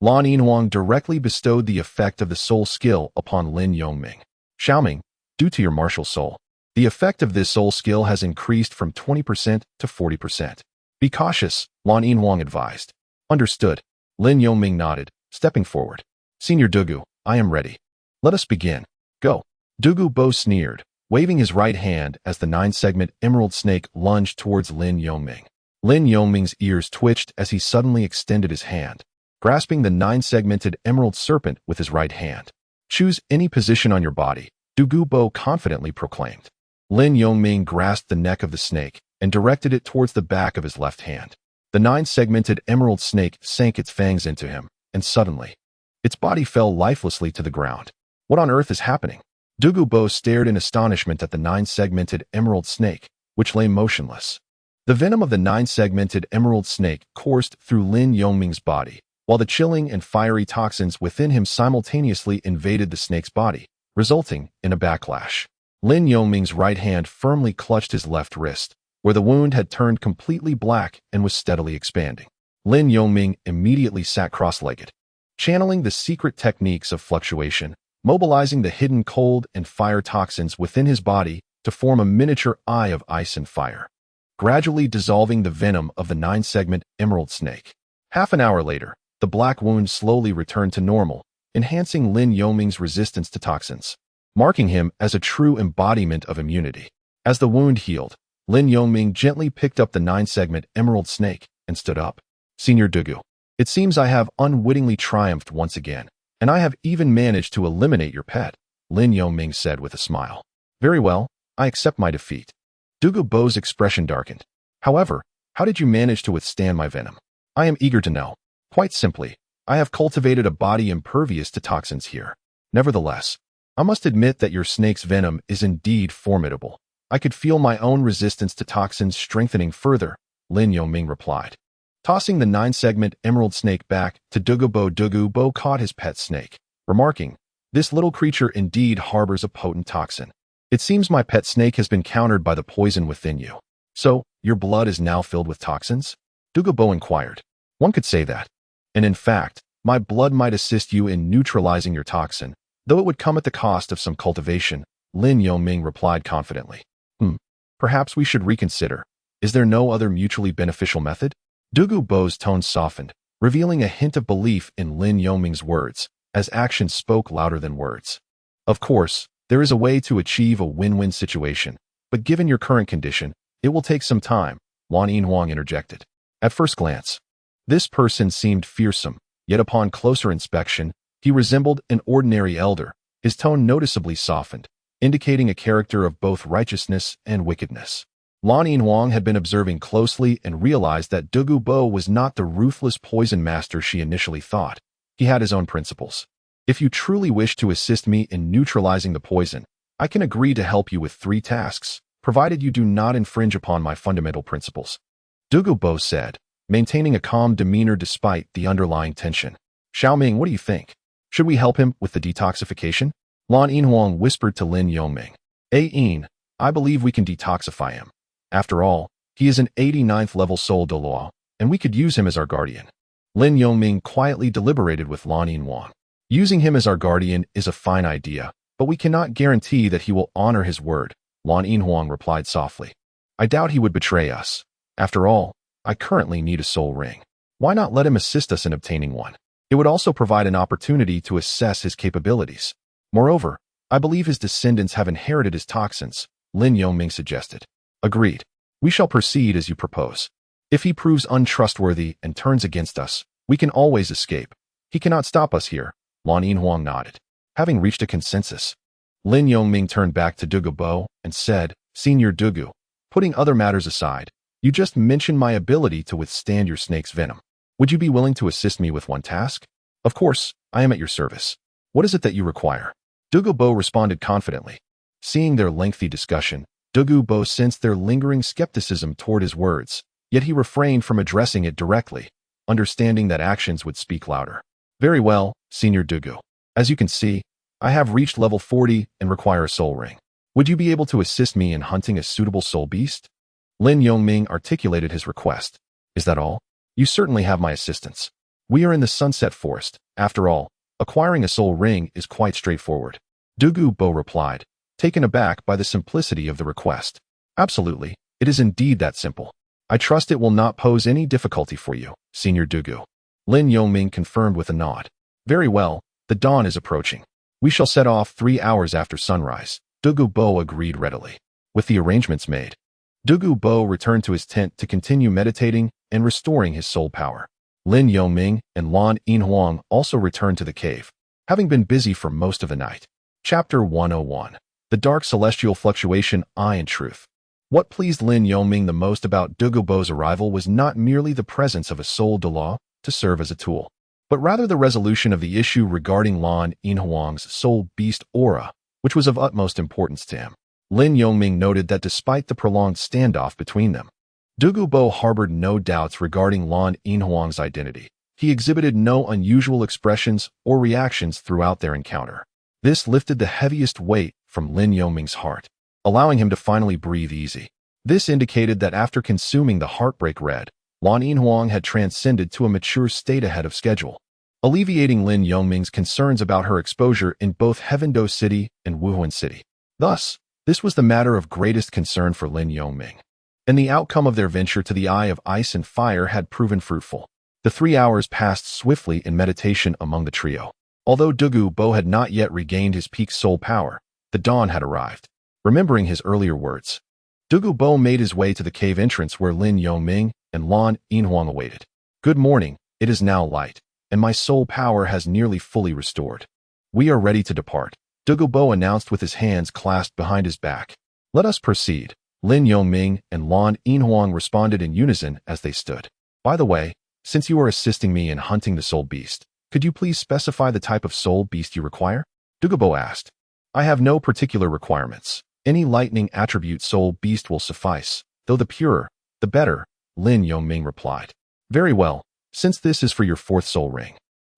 A: Lan Yinhuang directly bestowed the effect of the soul skill upon Lin Yongming. Xiaoming, due to your martial soul, the effect of this soul skill has increased from 20% to 40%. Be cautious, Lan Yinhuang advised. Understood. Lin Yongming nodded, stepping forward. Senior Douluo, I am ready. Let us begin. Go. Douluo sneered, waving his right hand as the 9-segment emerald snake lunged towards Lin Yongming. Lin Yongming's ears twitched as he suddenly extended his hand, grasping the 9-segmented emerald serpent with his right hand. Choose any position on your body, Douluo confidently proclaimed. Lin Yongming grasped the neck of the snake and directed it towards the back of his left hand. The 9-segmented emerald snake sank its fangs into him, and suddenly, its body fell lifelessly to the ground. What on earth is happening? Douluo stared in astonishment at the 9-segmented emerald snake, which lay motionless. The venom of the 9-segmented emerald snake coursed through Lin Yongming's body, while the chilling and fiery toxins within him simultaneously invaded the snake's body, resulting in a backlash. Lin Yongming's right hand firmly clutched his left wrist, where the wound had turned completely black and was steadily expanding. Lin Yongming immediately sat cross-legged, channeling the secret techniques of fluctuation, mobilizing the hidden cold and fire toxins within his body to form a miniature eye of ice and fire, gradually dissolving the venom of the 9-segment emerald snake. Half an hour later, the black wound slowly returned to normal, enhancing Lin Yongming's resistance to toxins, marking him as a true embodiment of immunity. As the wound healed, Lin Yongming gently picked up the 9-segment emerald snake and stood up. Senior Douluo, it seems I have unwittingly triumphed once again, and I have even managed to eliminate your pet, Lin Yongming said with a smile. Very well, I accept my defeat. Douluo's expression darkened. However, how did you manage to withstand my venom? I am eager to know. Quite simply, I have cultivated a body impervious to toxins here. Nevertheless, I must admit that your snake's venom is indeed formidable. I could feel my own resistance to toxins strengthening further, Lin Yongming replied. Tossing the 9-segment emerald snake back to Douluo caught his pet snake, remarking, "This little creature indeed harbors a potent toxin. It seems my pet snake has been countered by the poison within you. So, your blood is now filled with toxins?" Douluo inquired. "One could say that. And in fact, my blood might assist you in neutralizing your toxin, though it would come at the cost of some cultivation," Lin Yongming replied confidently. Perhaps we should reconsider. Is there no other mutually beneficial method?" Douluo's tone softened, revealing a hint of belief in Lin Yongming's words, as actions spoke louder than words. "Of course, there is a way to achieve a win-win situation, but given your current condition, it will take some time," Wan Yinhuang interjected. At first glance, this person seemed fearsome, yet upon closer inspection, he resembled an ordinary elder. His tone noticeably softened, indicating a character of both righteousness and wickedness. Lan Yinhuang had been observing closely and realized that Douluo was not the ruthless poison master she initially thought. He had his own principles. "If you truly wish to assist me in neutralizing the poison, I can agree to help you with 3 tasks, provided you do not infringe upon my fundamental principles," Douluo said, maintaining a calm demeanor despite the underlying tension. "Xiaoming, what do you think? Should we help him with the detoxification?" Lan Yinhuang whispered to Lin Yongming. "Yin, I believe we can detoxify him. After all, he is an 89th level soul Douluo, and we could use him as our guardian." Lin Yongming quietly deliberated with Lan Yinhuang. "Using him as our guardian is a fine idea, but we cannot guarantee that he will honor his word," Lan Yinhuang replied softly. "I doubt he would betray us. After all, I currently need a soul ring. Why not let him assist us in obtaining one? It would also provide an opportunity to assess his capabilities. Moreover, I believe his descendants have inherited his toxins," Lin Yongming suggested. "Agreed. We shall proceed as you propose. If he proves untrustworthy and turns against us, we can always escape. He cannot stop us here," Lan Yinhuang nodded. Having reached a consensus, Lin Yongming turned back to Douluo and said, "Senior Douluo, putting other matters aside, you just mentioned my ability to withstand your snake's venom. Would you be willing to assist me with one task?" "Of course, I am at your service. What is it that you require?" Douluo responded confidently. Seeing their lengthy discussion, Douluo sensed their lingering skepticism toward his words, yet he refrained from addressing it directly, understanding that actions would speak louder. "Very well, Senior Douluo. As you can see, I have reached level 40 and require a soul ring. Would you be able to assist me in hunting a suitable soul beast?" Lin Yongming articulated his request. "Is that all? You certainly have my assistance. We are in the Sunset Forest. After all, acquiring a soul ring is quite straightforward," Douluo replied, taken aback by the simplicity of the request. "Absolutely, it is indeed that simple. I trust it will not pose any difficulty for you, Senior Douluo," Lin Yongming confirmed with a nod. "Very well, the dawn is approaching. We shall set off 3 hours after sunrise," Douluo agreed readily. With the arrangements made, Douluo returned to his tent to continue meditating and restoring his soul power. Lin Yongming and Lan Yinhuang also returned to the cave, having been busy for most of the night. Chapter 101. The Dark Celestial Fluctuation, I and Truth. What pleased Lin Yongming the most about Douluo's arrival was not merely the presence of a soul Douluo to serve as a tool, but rather the resolution of the issue regarding Lan Yinhuang's soul beast aura, which was of utmost importance to him. Lin Yongming noted that despite the prolonged standoff between them, Douluo harbored no doubts regarding Lan Yinhuang's identity. He exhibited no unusual expressions or reactions throughout their encounter. This lifted the heaviest weight from Lin Yongming's heart, allowing him to finally breathe easy. This indicated that after consuming the Heartbreak Red, Lan Yinhuang had transcended to a mature state ahead of schedule, alleviating Lin Yongming's concerns about her exposure in both Heavendo City and Wuhan City. Thus, this was the matter of greatest concern for Lin Yongming, and the outcome of their venture to the Eye of Ice and Fire had proven fruitful. The 3 hours passed swiftly in meditation among the trio. Although Douluo had not yet regained his peak soul power, the dawn had arrived. Remembering his earlier words, Douluo made his way to the cave entrance where Lin Yongming and Lan Yinhuang awaited. "Good morning, it is now light, and my soul power has nearly fully restored. We are ready to depart," Douluo announced with his hands clasped behind his back. "Let us proceed," Lin Yongming and Lan Yinhuang responded in unison as they stood. "By the way, since you are assisting me in hunting the soul beast, could you please specify the type of soul beast you require?" Douluo asked. I have no particular requirements. Any lightning attribute soul beast will suffice, though the purer, the better, Lin Yongming replied. Very well, since this is for your fourth soul ring.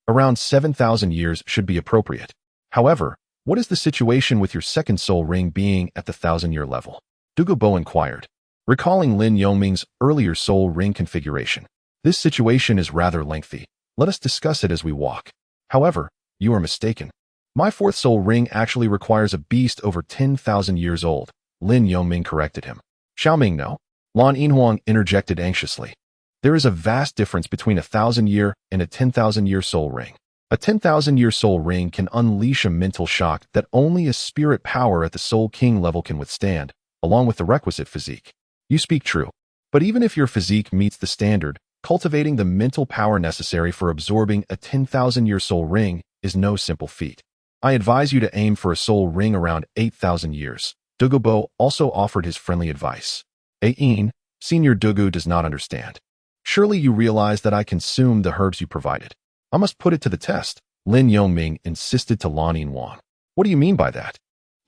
A: Around 7,000 years should be appropriate. However, what is the situation with your second soul ring being at the 1,000-year level? Douluo inquired, recalling Lin Yongming's earlier soul ring configuration. This situation is rather lengthy. Let us discuss it as we walk. However, you are mistaken. My fourth soul ring actually requires a beast over 10,000 years old, Lin Yongming corrected him. Xiaoming no? Lan Yinhuang interjected anxiously. There is a vast difference between a 1,000-year and a 10,000-year soul ring. A 10,000-year soul ring can unleash a mental shock that only a spirit power at the Soul King level can withstand, along with the requisite physique. You speak true. But even if your physique meets the standard, cultivating the mental power necessary for absorbing a 10,000-year soul ring is no simple feat. I advise you to aim for a soul ring around 8,000 years. Douluo also offered his friendly advice. Ain, Senior Douluo does not understand. Surely you realize that I consumed the herbs you provided. I must put it to the test, Lin Yongming insisted to Lan Yinhuang. What do you mean by that?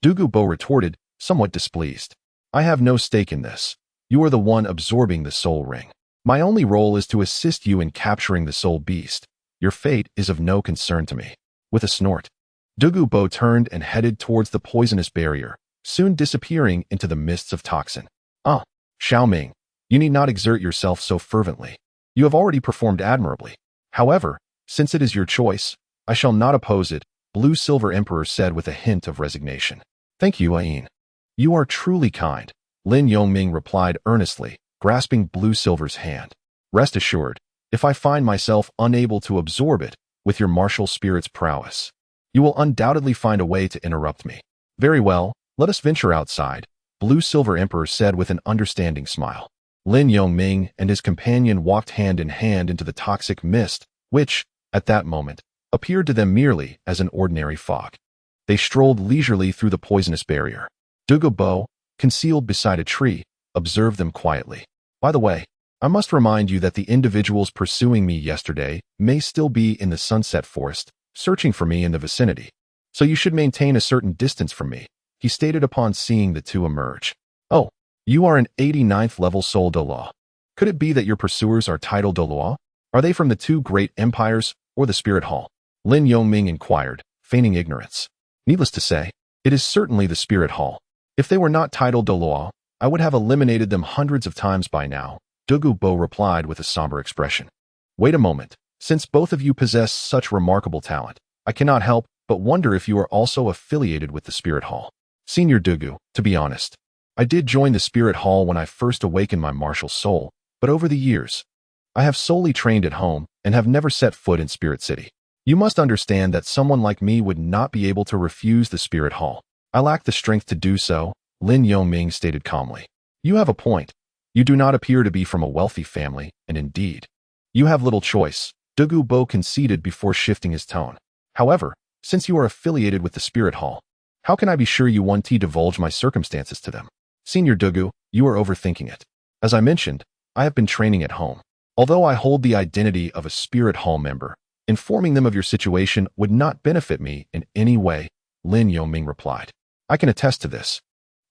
A: Douluo retorted, somewhat displeased. I have no stake in this. You are the one absorbing the soul ring. My only role is to assist you in capturing the soul beast. Your fate is of no concern to me. With a snort, Douluo turned and headed towards the poisonous barrier, soon disappearing into the mists of toxin. Xiaoming, you need not exert yourself so fervently. You have already performed admirably. However, since it is your choice, I shall not oppose it, Blue Silver Emperor said with a hint of resignation. Thank you, Ain. You are truly kind, Lin Yongming replied earnestly, grasping Blue Silver's hand. Rest assured, if I find myself unable to absorb it with your martial spirit's prowess, you will undoubtedly find a way to interrupt me. Very well, let us venture outside, Blue Silver Emperor said with an understanding smile. Lin Yongming and his companion walked hand in hand into the toxic mist, which, at that moment, appeared to them merely as an ordinary fog. They strolled leisurely through the poisonous barrier. Douluo, concealed beside a tree, observed them quietly. By the way, I must remind you that the individuals pursuing me yesterday may still be in the Sunset Forest, searching for me in the vicinity. So you should maintain a certain distance from me, he stated upon seeing the two emerge. Oh, you are an 89th level soul Douluo. Could it be that your pursuers are titled Douluo? Are they from the two great empires or the Spirit Hall? Lin Yongming inquired, feigning ignorance. Needless to say, it is certainly the Spirit Hall. If they were not titled Douluo, I would have eliminated them hundreds of times by now, Douluo replied with a somber expression. Wait a moment. Since both of you possess such remarkable talent, I cannot help but wonder if you are also affiliated with the Spirit Hall. Senior Douluo, to be honest, I did join the Spirit Hall when I first awakened my martial soul, but over the years, I have solely trained at home and have never set foot in Spirit City. You must understand that someone like me would not be able to refuse the Spirit Hall. I lack the strength to do so, Lin Yongming stated calmly. You have a point. You do not appear to be from a wealthy family, and indeed, you have little choice, Douluo conceded before shifting his tone. However, since you are affiliated with the Spirit Hall, how can I be sure you won't divulge my circumstances to them? Senior Douluo, you are overthinking it. As I mentioned, I have been training at home. Although I hold the identity of a Spirit Hall member, informing them of your situation would not benefit me in any way, Lin Yongming replied. I can attest to this.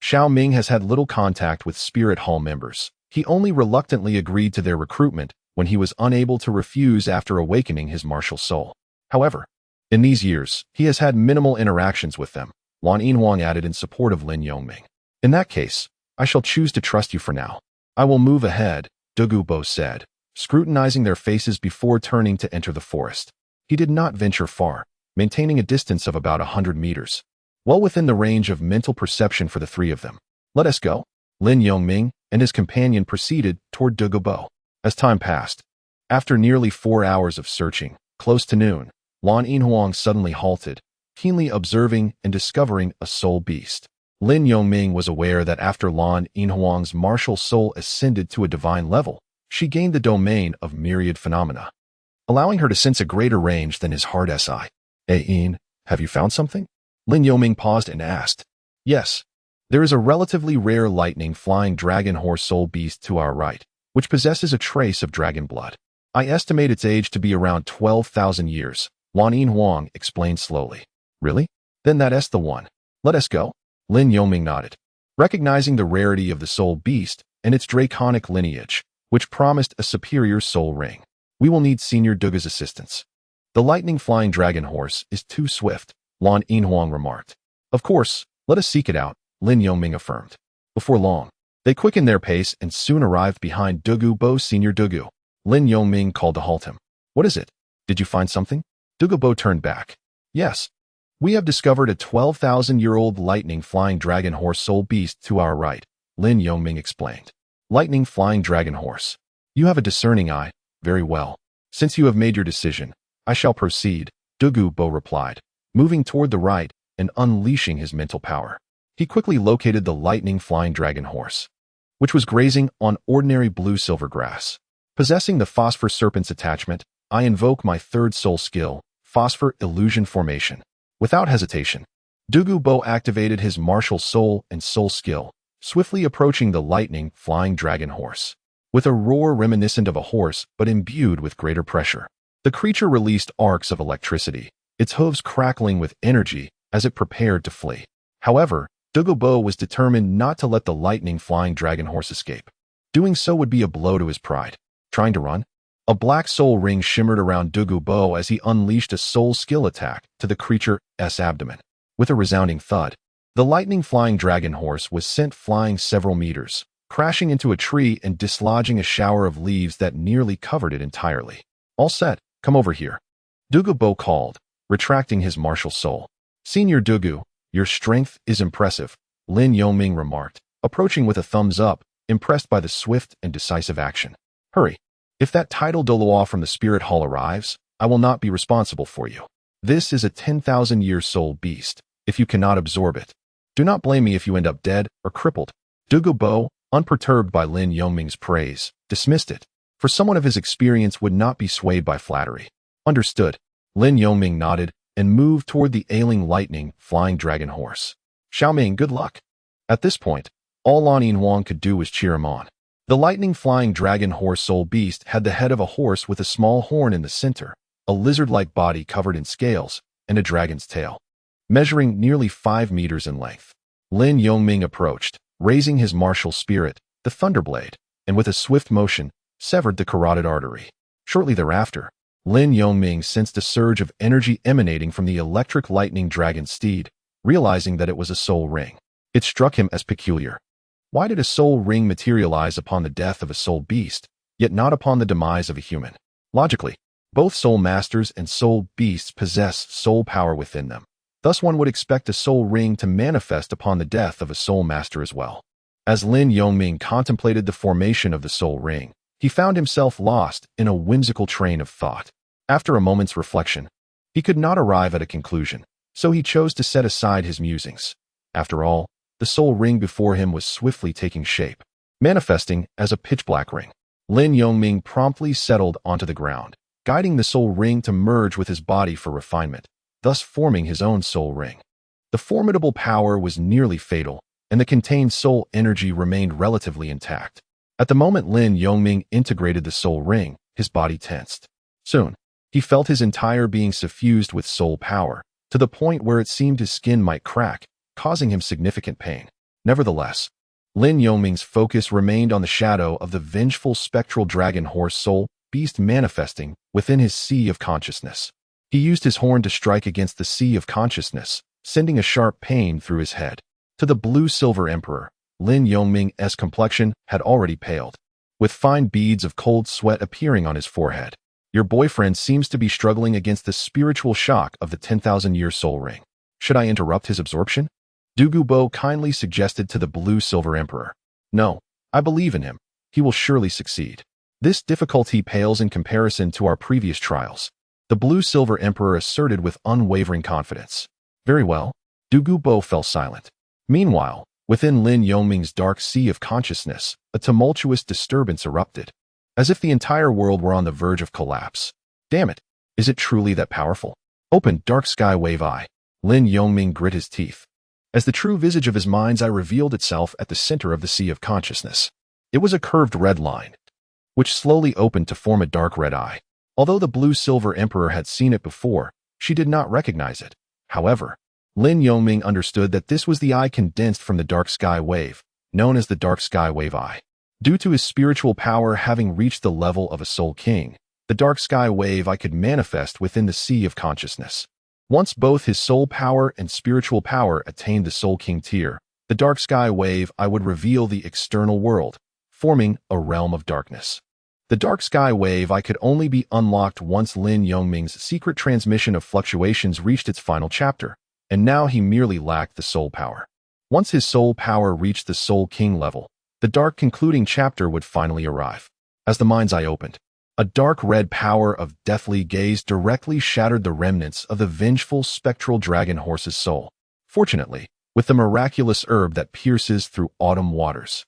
A: Xiaoming has had little contact with Spirit Hall members. He only reluctantly agreed to their recruitment when he was unable to refuse after awakening his martial soul. However, in these years, he has had minimal interactions with them, Lan Yinhuang added in support of Lin Yongming. In that case, I shall choose to trust you for now. I will move ahead, Douluo said, scrutinizing their faces before turning to enter the forest. He did not venture far, maintaining a distance of about 100 meters, well within the range of mental perception for the three of them. Let us go. Lin Yongming and his companion proceeded toward Douluo. As time passed, after nearly 4 hours of searching, close to noon, Lan Yinhuang suddenly halted, keenly observing and discovering a soul beast. Lin Yongming was aware that after Lan Yinhuang's martial soul ascended to a divine level, she gained the domain of myriad phenomena, allowing her to sense a greater range than his hard SI. Ain, have you found something? Lin Yongming paused and asked. Yes. There is a relatively rare lightning flying dragon horse soul beast to our right, which possesses a trace of dragon blood. I estimate its age to be around 12,000 years, Lan Yinhuang explained slowly. Really? Then that's the one. Let us go. Lin Yongming nodded, recognizing the rarity of the soul beast and its draconic lineage, which promised a superior soul ring. We will need Senior Duga's assistance. The lightning-flying dragon horse is too swift, Lan Yinhuang remarked. Of course, let us seek it out, Lin Yongming affirmed. Before long, they quickened their pace and soon arrived behind Douluo. Senior Douluo. Lin Yongming called to halt him. What is it? Did you find something? Douluo turned back. Yes. We have discovered a 12,000-year-old lightning-flying dragon horse soul beast to our right, Lin Yongming explained. Lightning-flying dragon horse. You have a discerning eye. Very well. Since you have made your decision, I shall proceed, Douluo replied, moving toward the right and unleashing his mental power. He quickly located the lightning-flying dragon horse, which was grazing on ordinary blue-silver grass. Possessing the phosphor serpent's attachment, I invoke my third soul skill, phosphor illusion formation. Without hesitation, Douluo activated his martial soul and soul skill, swiftly approaching the lightning-flying dragon horse. With a roar reminiscent of a horse but imbued with greater pressure, the creature released arcs of electricity, its hooves crackling with energy as it prepared to flee. However, Douluo was determined not to let the lightning-flying dragon horse escape. Doing so would be a blow to his pride. Trying to run? A black soul ring shimmered around Douluo as he unleashed a soul skill attack to the creature's abdomen. With a resounding thud, the lightning-flying dragon horse was sent flying several meters, crashing into a tree and dislodging a shower of leaves that nearly covered it entirely. All set, come over here. Douluo called, retracting his martial soul. Senior Douluo, your strength is impressive, Lin Yongming remarked, approaching with a thumbs up, impressed by the swift and decisive action. Hurry. If that tidal Douluo from the spirit hall arrives, I will not be responsible for you. This is a 10,000-year soul beast. If you cannot absorb it, do not blame me if you end up dead or crippled. Douluo, unperturbed by Lin Yongming's praise, dismissed it, for someone of his experience would not be swayed by flattery. Understood. Lin Yongming nodded and moved toward the ailing lightning-flying dragon horse. Xiaoming, good luck. At this point, all Lan Yinhuang could do was cheer him on. The lightning-flying dragon horse soul beast had the head of a horse with a small horn in the center, a lizard-like body covered in scales, and a dragon's tail, measuring nearly 5 meters in length. Lin Yongming approached, raising his martial spirit, the Thunderblade, and with a swift motion, severed the carotid artery. Shortly thereafter, Lin Yongming sensed a surge of energy emanating from the electric lightning dragon steed, realizing that it was a soul ring. It struck him as peculiar. Why did a soul ring materialize upon the death of a soul beast, yet not upon the demise of a human? Logically, both soul masters and soul beasts possess soul power within them. Thus one would expect a soul ring to manifest upon the death of a soul master as well. As Lin Yongming contemplated the formation of the soul ring, he found himself lost in a whimsical train of thought. After a moment's reflection, he could not arrive at a conclusion, so he chose to set aside his musings. After all, the soul ring before him was swiftly taking shape, manifesting as a pitch-black ring. Lin Yongming promptly settled onto the ground, guiding the soul ring to merge with his body for refinement, thus forming his own soul ring. The formidable power was nearly fatal, and the contained soul energy remained relatively intact. At the moment Lin Yongming integrated the soul ring, his body tensed. Soon, he felt his entire being suffused with soul power, to the point where it seemed his skin might crack, causing him significant pain. Nevertheless, Lin Yongming's focus remained on the shadow of the vengeful spectral dragon horse soul beast manifesting within his sea of consciousness. He used his horn to strike against the sea of consciousness, sending a sharp pain through his head. To the blue-silver emperor, Lin Yongming's complexion had already paled, with fine beads of cold sweat appearing on his forehead. Your boyfriend seems to be struggling against the spiritual shock of the 10,000-year soul ring. Should I interrupt his absorption? Douluo kindly suggested to the blue-silver emperor. No, I believe in him. He will surely succeed. This difficulty pales in comparison to our previous trials, the blue-silver emperor asserted with unwavering confidence. Very well. Douluo fell silent. Meanwhile, within Lin Yongming's dark sea of consciousness, a tumultuous disturbance erupted, as if the entire world were on the verge of collapse. Damn it, is it truly that powerful? Open dark sky wave eye. Lin Yongming grit his teeth, as the true visage of his mind's eye revealed itself at the center of the sea of consciousness. It was a curved red line, which slowly opened to form a dark red eye. Although the blue-silver emperor had seen it before, she did not recognize it. However, Lin Yongming understood that this was the eye condensed from the dark sky wave, known as the dark sky wave eye. Due to his spiritual power having reached the level of a soul king, the dark sky wave eye could manifest within the sea of consciousness. Once both his soul power and spiritual power attained the soul king tier, the dark sky wave eye would reveal the external world, forming a realm of darkness. The dark sky wave eye could only be unlocked once Lin Yongming's secret transmission of fluctuations reached its final chapter, and now he merely lacked the soul power. Once his soul power reached the soul king level, the dark concluding chapter would finally arrive. As the mind's eye opened, a dark red power of deathly gaze directly shattered the remnants of the vengeful spectral dragon horse's soul. Fortunately, with the miraculous herb that pierces through autumn waters,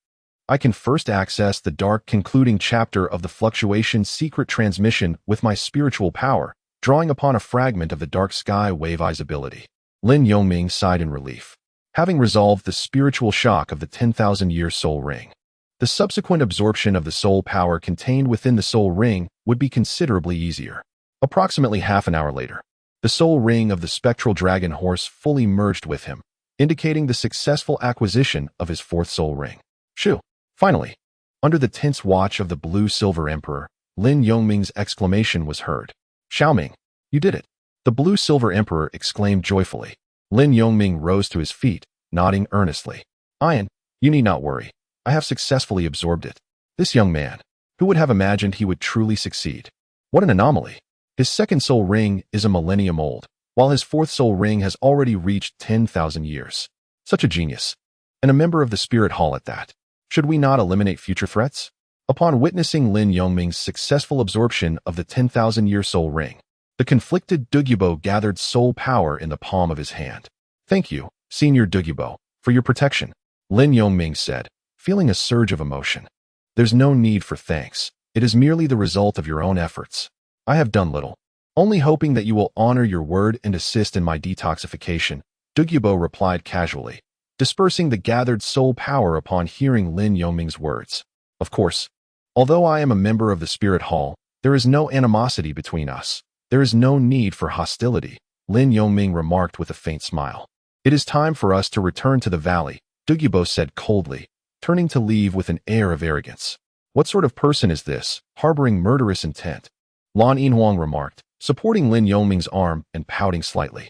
A: I can first access the dark concluding chapter of the fluctuation secret transmission with my spiritual power, drawing upon a fragment of the dark sky wave eye's ability. Lin Yongming sighed in relief, having resolved the spiritual shock of the 10,000-year soul ring. The subsequent absorption of the soul power contained within the soul ring would be considerably easier. Approximately half an hour later, the soul ring of the spectral dragon horse fully merged with him, indicating the successful acquisition of his fourth soul ring. Shoo! Finally, under the tense watch of the blue-silver emperor, Lin Yongming's exclamation was heard. "Xiaoming, you did it!" The blue-silver emperor exclaimed joyfully. Lin Yongming rose to his feet, nodding earnestly. "Ian, you need not worry. I have successfully absorbed it." This young man, who would have imagined he would truly succeed? What an anomaly! His second soul ring is a millennium old, while his fourth soul ring has already reached 10,000 years. Such a genius. And a member of the Spirit Hall at that. Should we not eliminate future threats? Upon witnessing Lin Yongming's successful absorption of the 10,000-year soul ring, the conflicted Douluo gathered soul power in the palm of his hand. "Thank you, Senior Douluo, for your protection," Lin Yongming said, feeling a surge of emotion. "There's no need for thanks. It is merely the result of your own efforts. I have done little, only hoping that you will honor your word and assist in my detoxification," Douluo replied casually, dispersing the gathered soul power upon hearing Lin Yongming's words. "Of course, although I am a member of the Spirit Hall, there is no animosity between us. There is no need for hostility," Lin Yongming remarked with a faint smile. "It is time for us to return to the valley," Douluo said coldly, turning to leave with an air of arrogance. "What sort of person is this, harboring murderous intent?" Lan Yinhuang remarked, supporting Lin Yongming's arm and pouting slightly.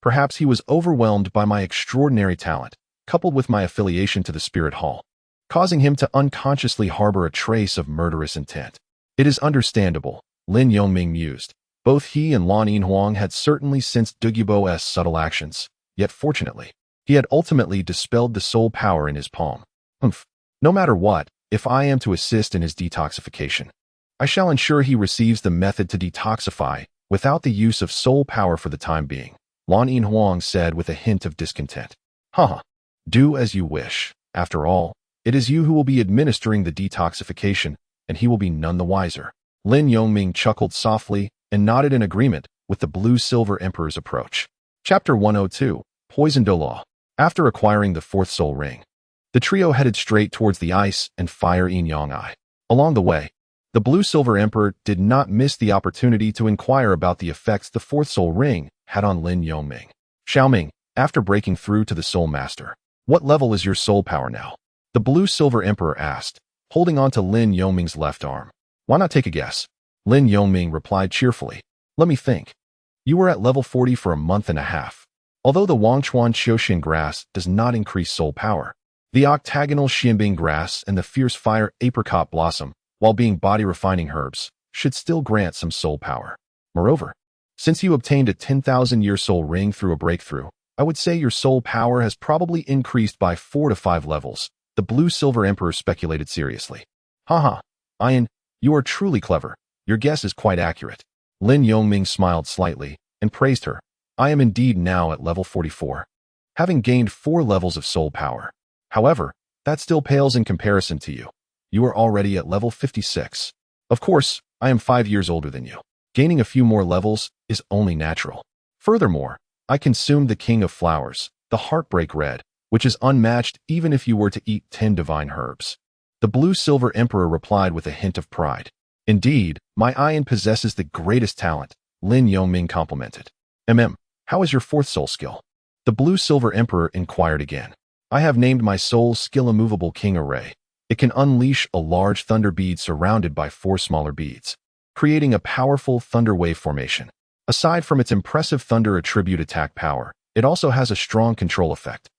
A: Perhaps he was overwhelmed by my extraordinary talent, coupled with my affiliation to the Spirit Hall, causing him to unconsciously harbor a trace of murderous intent. "It is understandable," Lin Yongming mused. Both he and Lan Yinhuang had certainly sensed Douluo's subtle actions, yet fortunately, he had ultimately dispelled the soul power in his palm. No matter what, if I am to assist in his detoxification, I shall ensure he receives the method to detoxify without the use of soul power for the time being," Lan Yinhuang said with a hint of discontent. Do as you wish. After all, it is you who will be administering the detoxification, and he will be none the wiser." Lin Yongming chuckled softly and nodded in agreement with the blue-silver emperor's approach. Chapter 102, Poison Douluo. After acquiring the fourth soul ring, the trio headed straight towards the ice and fire yin-yang eye. Along the way, the blue-silver emperor did not miss the opportunity to inquire about the effects the fourth soul ring had on Lin Yongming. "Xiaoming, after breaking through to the soul master, what level is your soul power now?" the blue-silver emperor asked, holding on to Lin Yongming's left arm. "Why not take a guess?" Lin Yongming replied cheerfully. "Let me think. You were at level 40 for a month and a half. Although the Wangchuan Xiaoxian grass does not increase soul power, the octagonal Xianbing grass and the fierce fire apricot blossom, while being body-refining herbs, should still grant some soul power. Moreover, since you obtained a 10,000-year soul ring through a breakthrough, I would say your soul power has probably increased by 4 to 5 levels," the blue-silver emperor speculated seriously. Ian, you are truly clever. Your guess is quite accurate." Lin Yongming smiled slightly and praised her. "I am indeed now at level 44, having gained 4 levels of soul power. However, that still pales in comparison to you. You are already at level 56. Of course, I am 5 years older than you. Gaining a few more levels is only natural. Furthermore, I consumed the King of Flowers, the Heartbreak Red, which is unmatched even if you were to eat 10 divine herbs." The blue-silver emperor replied with a hint of pride. "Indeed, my Ian possesses the greatest talent," Lin Yongming complimented. "How is your fourth soul skill?" The blue-silver emperor inquired again. I have named my soul skill immovable king array. It can unleash a large thunder bead surrounded by 4 smaller beads, creating a powerful thunder wave formation. Aside from its impressive thunder attribute attack power, it also has a strong control effect.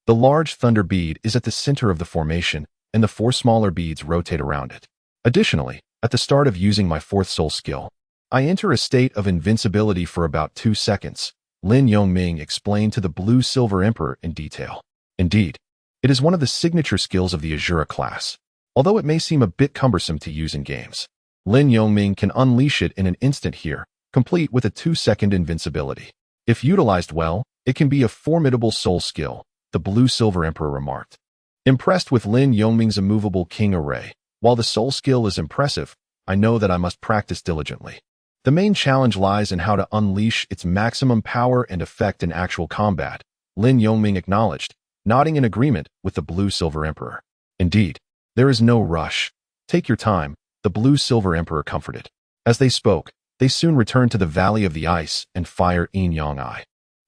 A: The large thunder bead is at the center of the formation, and the 4 smaller beads rotate around it. Additionally, at the start of using my 4th soul skill, I enter a state of invincibility for about 2 seconds, Lin Yongming explained to the blue-silver emperor in detail. Indeed, it is one of the signature skills of the Azura class, although it may seem a bit cumbersome to use in games. Lin Yongming can unleash it in an instant here, complete with a 2-second invincibility. If utilized well, it can be a formidable soul skill, the blue-silver emperor remarked. Impressed with Lin Yongming's immovable king array, while the soul skill is impressive, I know that I must practice diligently. The main challenge lies in how to unleash its maximum power and effect in actual combat, Lin Yongming acknowledged, nodding in agreement with the blue-silver emperor. Indeed, there is no rush. Take your time, the blue-silver emperor comforted. As they spoke, they soon returned to the Valley of the Ice and Fire Yin-Yang-I.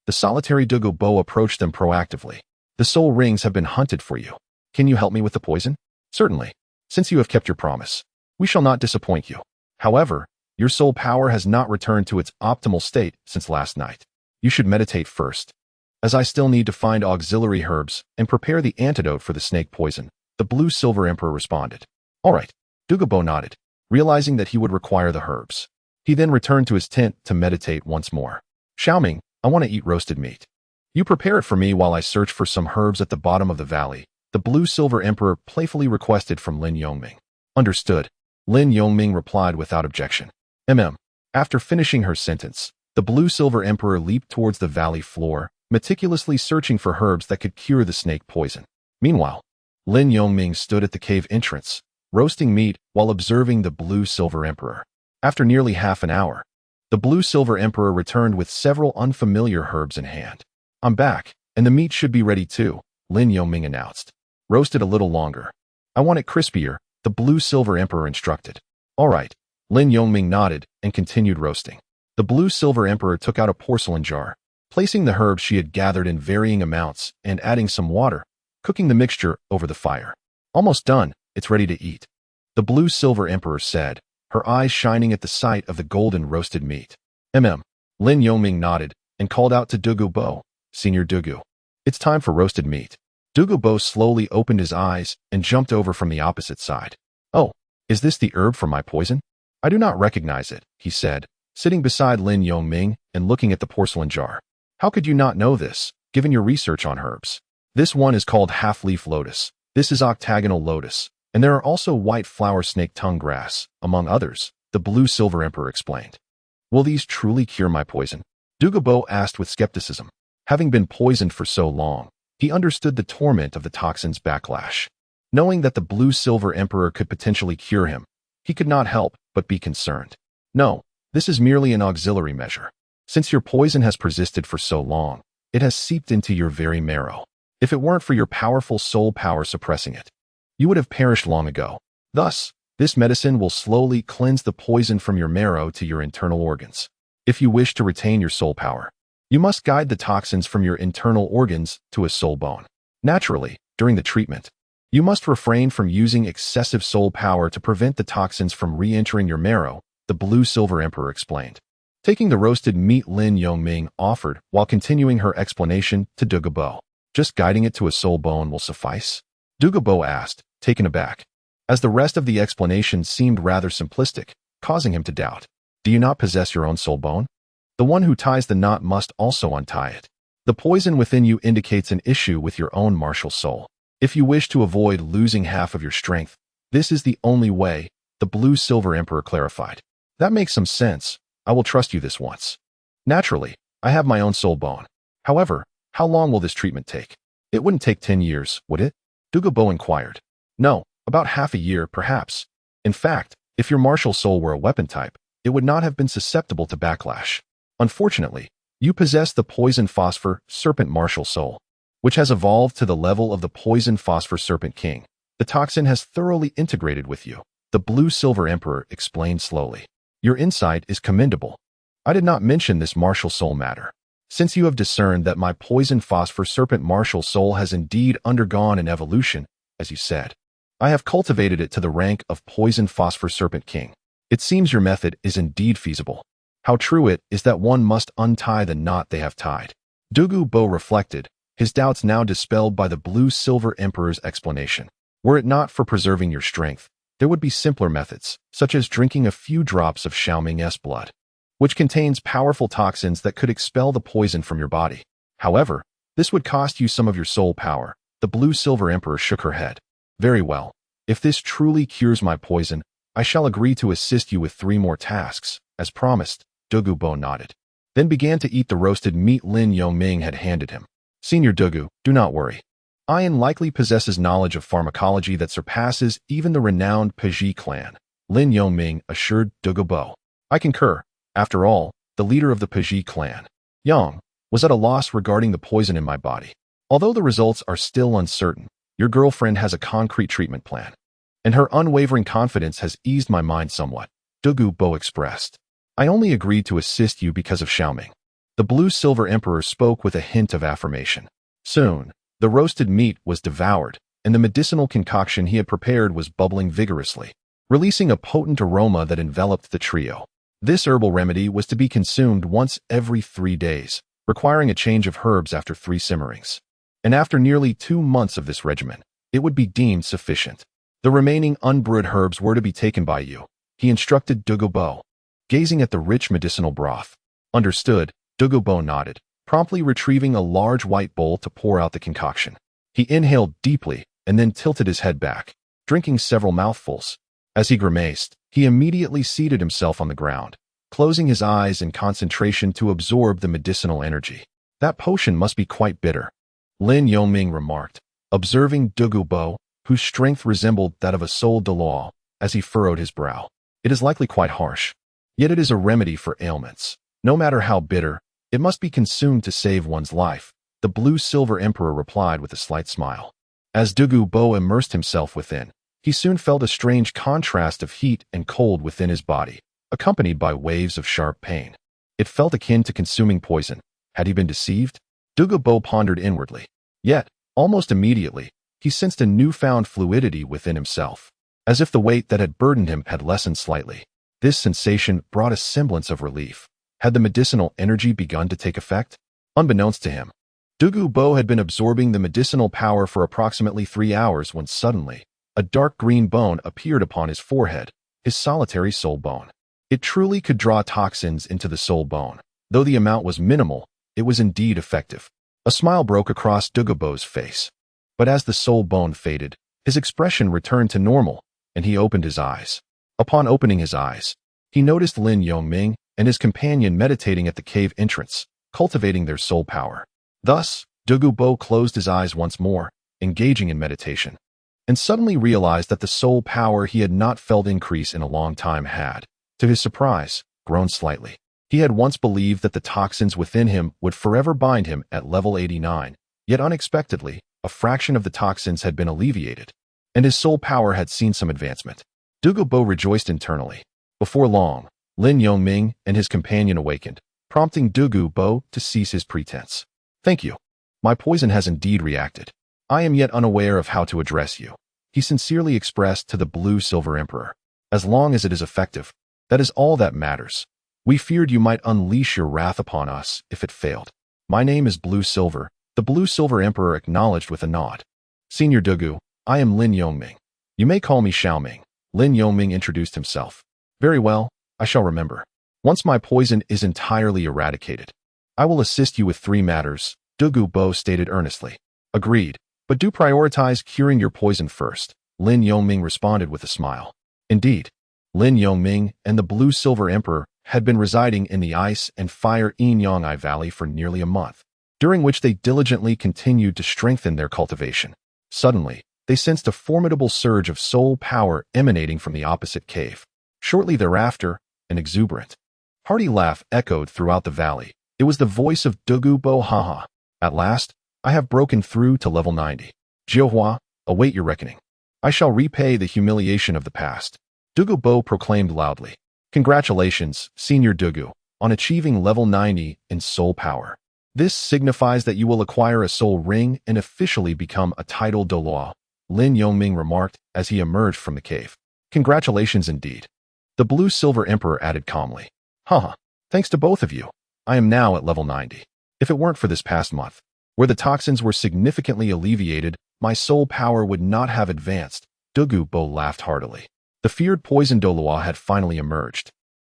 A: The solitary Douluo approached them proactively. The soul rings have been hunted for you. Can you help me with the poison? Certainly. Since you have kept your promise, we shall not disappoint you. However, your soul power has not returned to its optimal state since last night. You should meditate first. As I still need to find auxiliary herbs and prepare the antidote for the snake poison, the blue-silver emperor responded. All right, Douluo nodded, realizing that he would require the herbs. He then returned to his tent to meditate once more. Xiaoming, I want to eat roasted meat. You prepare it for me while I search for some herbs at the bottom of the valley, the blue-silver emperor playfully requested from Lin Yongming. Understood. Lin Yongming replied without objection. After finishing her sentence, the blue-silver emperor leaped towards the valley floor, meticulously searching for herbs that could cure the snake poison. Meanwhile, Lin Yongming stood at the cave entrance, roasting meat while observing the blue-silver emperor. After nearly half an hour, the blue-silver emperor returned with several unfamiliar herbs in hand. I'm back, and the meat should be ready too, Lin Yongming announced. Roast it a little longer. I want it crispier, the blue-silver emperor instructed. All right. Lin Yongming nodded and continued roasting. The blue-silver emperor took out a porcelain jar, placing the herbs she had gathered in varying amounts and adding some water, cooking the mixture over the fire. Almost done, it's ready to eat. The blue-silver emperor said, her eyes shining at the sight of the golden roasted meat. Lin Yongming nodded and called out to Douluo, Senior Douluo. It's time for roasted meat. Douluo slowly opened his eyes and jumped over from the opposite side. Oh, is this the herb for my poison? I do not recognize it, he said, sitting beside Lin Yongming and looking at the porcelain jar. How could you not know this, given your research on herbs? This one is called half-leaf lotus, this is octagonal lotus, and there are also white flower snake tongue grass, among others, the blue-silver emperor explained. Will these truly cure my poison? Douluo asked with skepticism. Having been poisoned for so long, he understood the torment of the toxin's backlash. Knowing that the blue-silver emperor could potentially cure him, he could not help but be concerned. No, this is merely an auxiliary measure. Since your poison has persisted for so long, it has seeped into your very marrow. If it weren't for your powerful soul power suppressing it, you would have perished long ago. Thus, this medicine will slowly cleanse the poison from your marrow to your internal organs. If you wish to retain your soul power, you must guide the toxins from your internal organs to a soul bone. Naturally, during the treatment, you must refrain from using excessive soul power to prevent the toxins from re-entering your marrow, the blue-silver emperor explained. Taking the roasted meat Lin Yongming offered while continuing her explanation to Douluo. Just guiding it to a soul bone will suffice? Douluo asked, taken aback, as the rest of the explanation seemed rather simplistic, causing him to doubt. Do you not possess your own soul bone? The one who ties the knot must also untie it. The poison within you indicates an issue with your own martial soul. If you wish to avoid losing half of your strength, this is the only way, the blue-silver emperor clarified. That makes some sense. I will trust you this once. Naturally, I have my own soul bone. However, how long will this treatment take? It wouldn't take 10 years, would it? Douluo inquired. No, about half a year, perhaps. In fact, if your martial soul were a weapon type, it would not have been susceptible to backlash. Unfortunately, you possess the poison phosphor serpent martial soul, which has evolved to the level of the poison phosphor serpent king. The toxin has thoroughly integrated with you, the blue-silver emperor explained slowly. Your insight is commendable. I did not mention this martial soul matter. Since you have discerned that my poison phosphor serpent martial soul has indeed undergone an evolution, as you said, I have cultivated it to the rank of poison phosphor serpent king. It seems your method is indeed feasible. How true it is that one must untie the knot they have tied. Douluo reflected, his doubts now dispelled by the blue-silver emperor's explanation. Were it not for preserving your strength, there would be simpler methods, such as drinking a few drops of Xiaoming's blood, which contains powerful toxins that could expel the poison from your body. However, this would cost you some of your soul power. The blue-silver emperor shook her head. Very well. If this truly cures my poison, I shall agree to assist you with 3 more tasks. As promised, Douluo nodded, then began to eat the roasted meat Lin Yongming had handed him. Senior Douluo, do not worry. Ian likely possesses knowledge of pharmacology that surpasses even the renowned Peji clan, Lin Yongming assured Douluo. I concur. After all, the leader of the Peji clan, Yang, was at a loss regarding the poison in my body. Although the results are still uncertain, your girlfriend has a concrete treatment plan, and her unwavering confidence has eased my mind somewhat, Douluo expressed. I only agreed to assist you because of Xiaoming. The blue-silver emperor spoke with a hint of affirmation. Soon, the roasted meat was devoured, and the medicinal concoction he had prepared was bubbling vigorously, releasing a potent aroma that enveloped the trio. This herbal remedy was to be consumed once every 3 days, requiring a change of herbs after 3 simmerings. And after nearly 2 months of this regimen, it would be deemed sufficient. The remaining unbrewed herbs were to be taken by you, he instructed Douluo, gazing at the rich medicinal broth. Understood, Douluo nodded, promptly retrieving a large white bowl to pour out the concoction. He inhaled deeply and then tilted his head back, drinking several mouthfuls. As he grimaced, he immediately seated himself on the ground, closing his eyes in concentration to absorb the medicinal energy. That potion must be quite bitter, Lin Yongming remarked, observing Douluo, whose strength resembled that of a soul Douluo, as he furrowed his brow. It is likely quite harsh, yet it is a remedy for ailments. No matter how bitter, it must be consumed to save one's life, the blue-silver emperor replied with a slight smile. As Douluo immersed himself within, he soon felt a strange contrast of heat and cold within his body, accompanied by waves of sharp pain. It felt akin to consuming poison. Had he been deceived? Douluo pondered inwardly. Yet, almost immediately, he sensed a newfound fluidity within himself, as if the weight that had burdened him had lessened slightly. This sensation brought a semblance of relief. Had the medicinal energy begun to take effect? Unbeknownst to him, Douluo had been absorbing the medicinal power for approximately 3 hours when suddenly, a dark green bone appeared upon his forehead, his solitary soul bone. It truly could draw toxins into the soul bone. Though the amount was minimal, it was indeed effective. A smile broke across Douluo's face. But as the soul bone faded, his expression returned to normal, and he opened his eyes. Upon opening his eyes, he noticed Lin Yongming and his companion meditating at the cave entrance, cultivating their soul power. Thus, Douluo closed his eyes once more, engaging in meditation, and suddenly realized that the soul power he had not felt increase in a long time had, to his surprise, grown slightly. He had once believed that the toxins within him would forever bind him at level 89, yet unexpectedly, a fraction of the toxins had been alleviated, and his soul power had seen some advancement. Douluo rejoiced internally. Before long, Lin Yongming and his companion awakened, prompting Douluo to cease his pretense. Thank you. My poison has indeed reacted. I am yet unaware of how to address you, he sincerely expressed to the blue-silver emperor. As long as it is effective, that is all that matters. We feared you might unleash your wrath upon us if it failed. My name is Blue-Silver, the blue-silver emperor acknowledged with a nod. Senior Douluo, I am Lin Yongming. You may call me Xiaoming. Lin Yongming introduced himself. Very well, I shall remember. Once my poison is entirely eradicated, I will assist you with 3 matters, Douluo stated earnestly. Agreed, but do prioritize curing your poison first, Lin Yongming responded with a smile. Indeed, Lin Yongming and the blue-silver emperor had been residing in the ice and fire Yongai Valley for nearly a month, during which they diligently continued to strengthen their cultivation. Suddenly, they sensed a formidable surge of soul power emanating from the opposite cave. Shortly thereafter, an exuberant, hearty laugh echoed throughout the valley. It was the voice of Douluo. Haha. At last, I have broken through to level 90. Jiuhua, await your reckoning. I shall repay the humiliation of the past. Douluo proclaimed loudly. Congratulations, Senior Douluo, on achieving level 90 in soul power. This signifies that you will acquire a soul ring and officially become a titled Douluo, Lin Yongming remarked as he emerged from the cave. Congratulations indeed. The blue-silver emperor added calmly. Haha, thanks to both of you. I am now at level 90. If it weren't for this past month, where the toxins were significantly alleviated, my soul power would not have advanced. Douluo laughed heartily. The feared poison Douluo had finally emerged,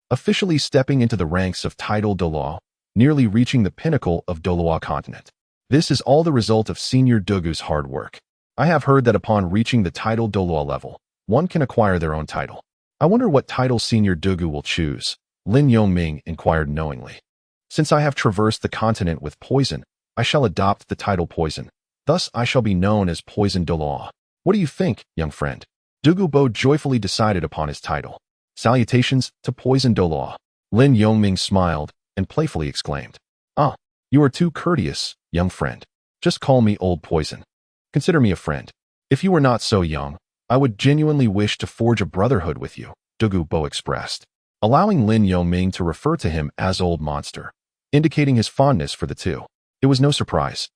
A: officially stepping into the ranks of titled Douluo, nearly reaching the pinnacle of Douluo continent. This is all the result of Senior Douluo's hard work. I have heard that upon reaching the titled Douluo level, one can acquire their own title. I wonder what title Senior Douluo will choose, Lin Yongming inquired knowingly. Since I have traversed the continent with poison, I shall adopt the title Poison. Thus I shall be known as Poison Douluo. What do you think, young friend? Douluo joyfully decided upon his title. Salutations to Poison Douluo. Lin Yongming smiled and playfully exclaimed. Ah, you are too courteous, young friend. Just call me Old Poison. Consider me a friend. If you were not so young, I would genuinely wish to forge a brotherhood with you, Douluo expressed, allowing Lin Yongming to refer to him as Old Monster, indicating his fondness for the two. It was no surprise,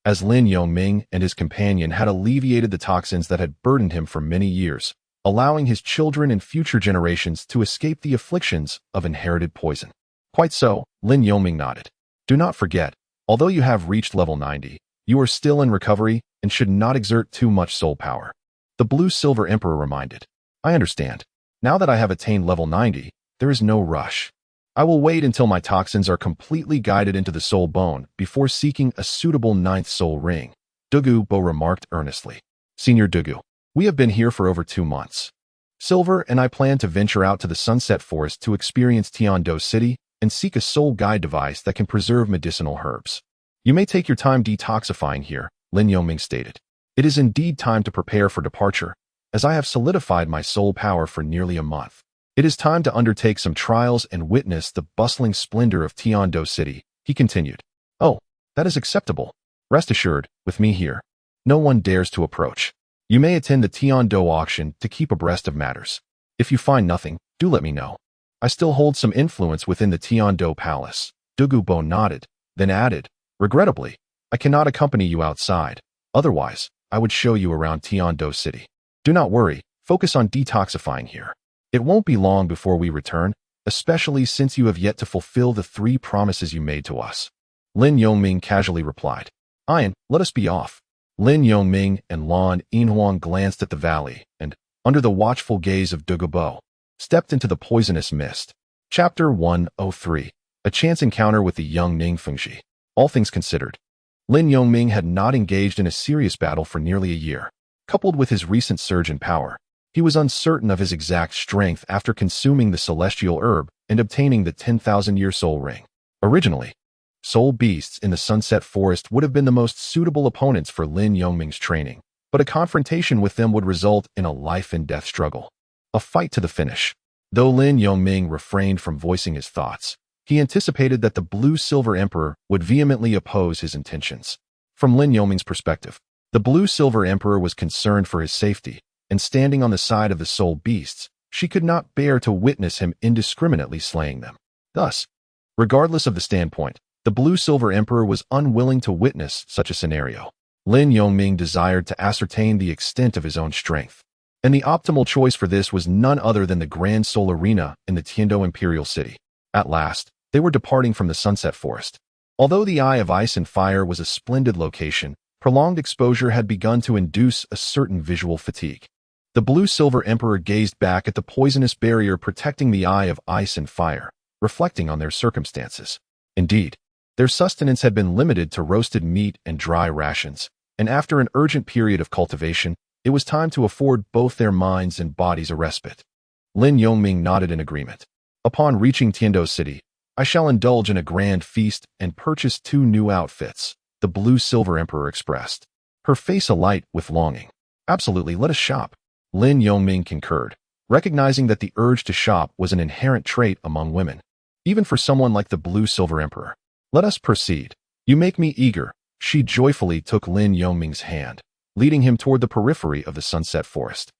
A: as Lin Yongming and his companion had alleviated the toxins that had burdened him for many years, allowing his children and future generations to escape the afflictions of inherited poison. Quite so, Lin Yongming nodded. Do not forget, although you have reached level 90, you are still in recovery and should not exert too much soul power. The blue-silver emperor reminded. I understand. Now that I have attained level 90, there is no rush. I will wait until my toxins are completely guided into the soul bone before seeking a suitable 9th soul ring, Douluo remarked earnestly. Senior Douluo, we have been here for over 2 months. Silver and I plan to venture out to the Sunset Forest to experience Douluo City and seek a soul guide device that can preserve medicinal herbs. You may take your time detoxifying here, Lin Yongming stated. It is indeed time to prepare for departure, as I have solidified my soul power for nearly a month. It is time to undertake some trials and witness the bustling splendor of Douluo City, he continued. Oh, that is acceptable. Rest assured, with me here, no one dares to approach. You may attend the Douluo auction to keep abreast of matters. If you find nothing, do let me know. I still hold some influence within the Douluo Palace. Douluo nodded, then added, regrettably, I cannot accompany you outside. Otherwise, I would show you around Douluo City. Do not worry, focus on detoxifying here. It won't be long before we return, especially since you have yet to fulfill the 3 promises you made to us. Lin Yongming casually replied. Ian, let us be off. Lin Yongming and Lan Yinhuang glanced at the valley and, under the watchful gaze of Douluo, stepped into the poisonous mist. Chapter 103. A chance encounter with the young Ningfengji. All things considered, Lin Yongming had not engaged in a serious battle for nearly a year. Coupled with his recent surge in power, he was uncertain of his exact strength after consuming the celestial herb and obtaining the 10,000-year soul ring. Originally, soul beasts in the Sunset Forest would have been the most suitable opponents for Lin Yongming's training, but a confrontation with them would result in a life-and-death struggle. A fight to the finish. Though Lin Yongming refrained from voicing his thoughts, he anticipated that the blue-silver emperor would vehemently oppose his intentions. From Lin Yongming's perspective, the blue-silver emperor was concerned for his safety, and standing on the side of the soul beasts, she could not bear to witness him indiscriminately slaying them. Thus, regardless of the standpoint, the blue-silver emperor was unwilling to witness such a scenario. Lin Yongming desired to ascertain the extent of his own strength, and the optimal choice for this was none other than the Grand Soul Arena in the Douluo Imperial City. At last, they were departing from the Sunset Forest. Although the Eye of Ice and Fire was a splendid location, prolonged exposure had begun to induce a certain visual fatigue. The blue-silver emperor gazed back at the poisonous barrier protecting the Eye of Ice and Fire, reflecting on their circumstances. Indeed, their sustenance had been limited to roasted meat and dry rations, and after an urgent period of cultivation, it was time to afford both their minds and bodies a respite. Lin Yongming nodded in agreement. Upon reaching Douluo City, I shall indulge in a grand feast and purchase 2 new outfits, the blue-silver emperor expressed, her face alight with longing. Absolutely, let us shop. Lin Yongming concurred, recognizing that the urge to shop was an inherent trait among women, even for someone like the blue-silver emperor. Let us proceed. You make me eager. She joyfully took Lin Yongming's hand, leading him toward the periphery of the Sunset Forest.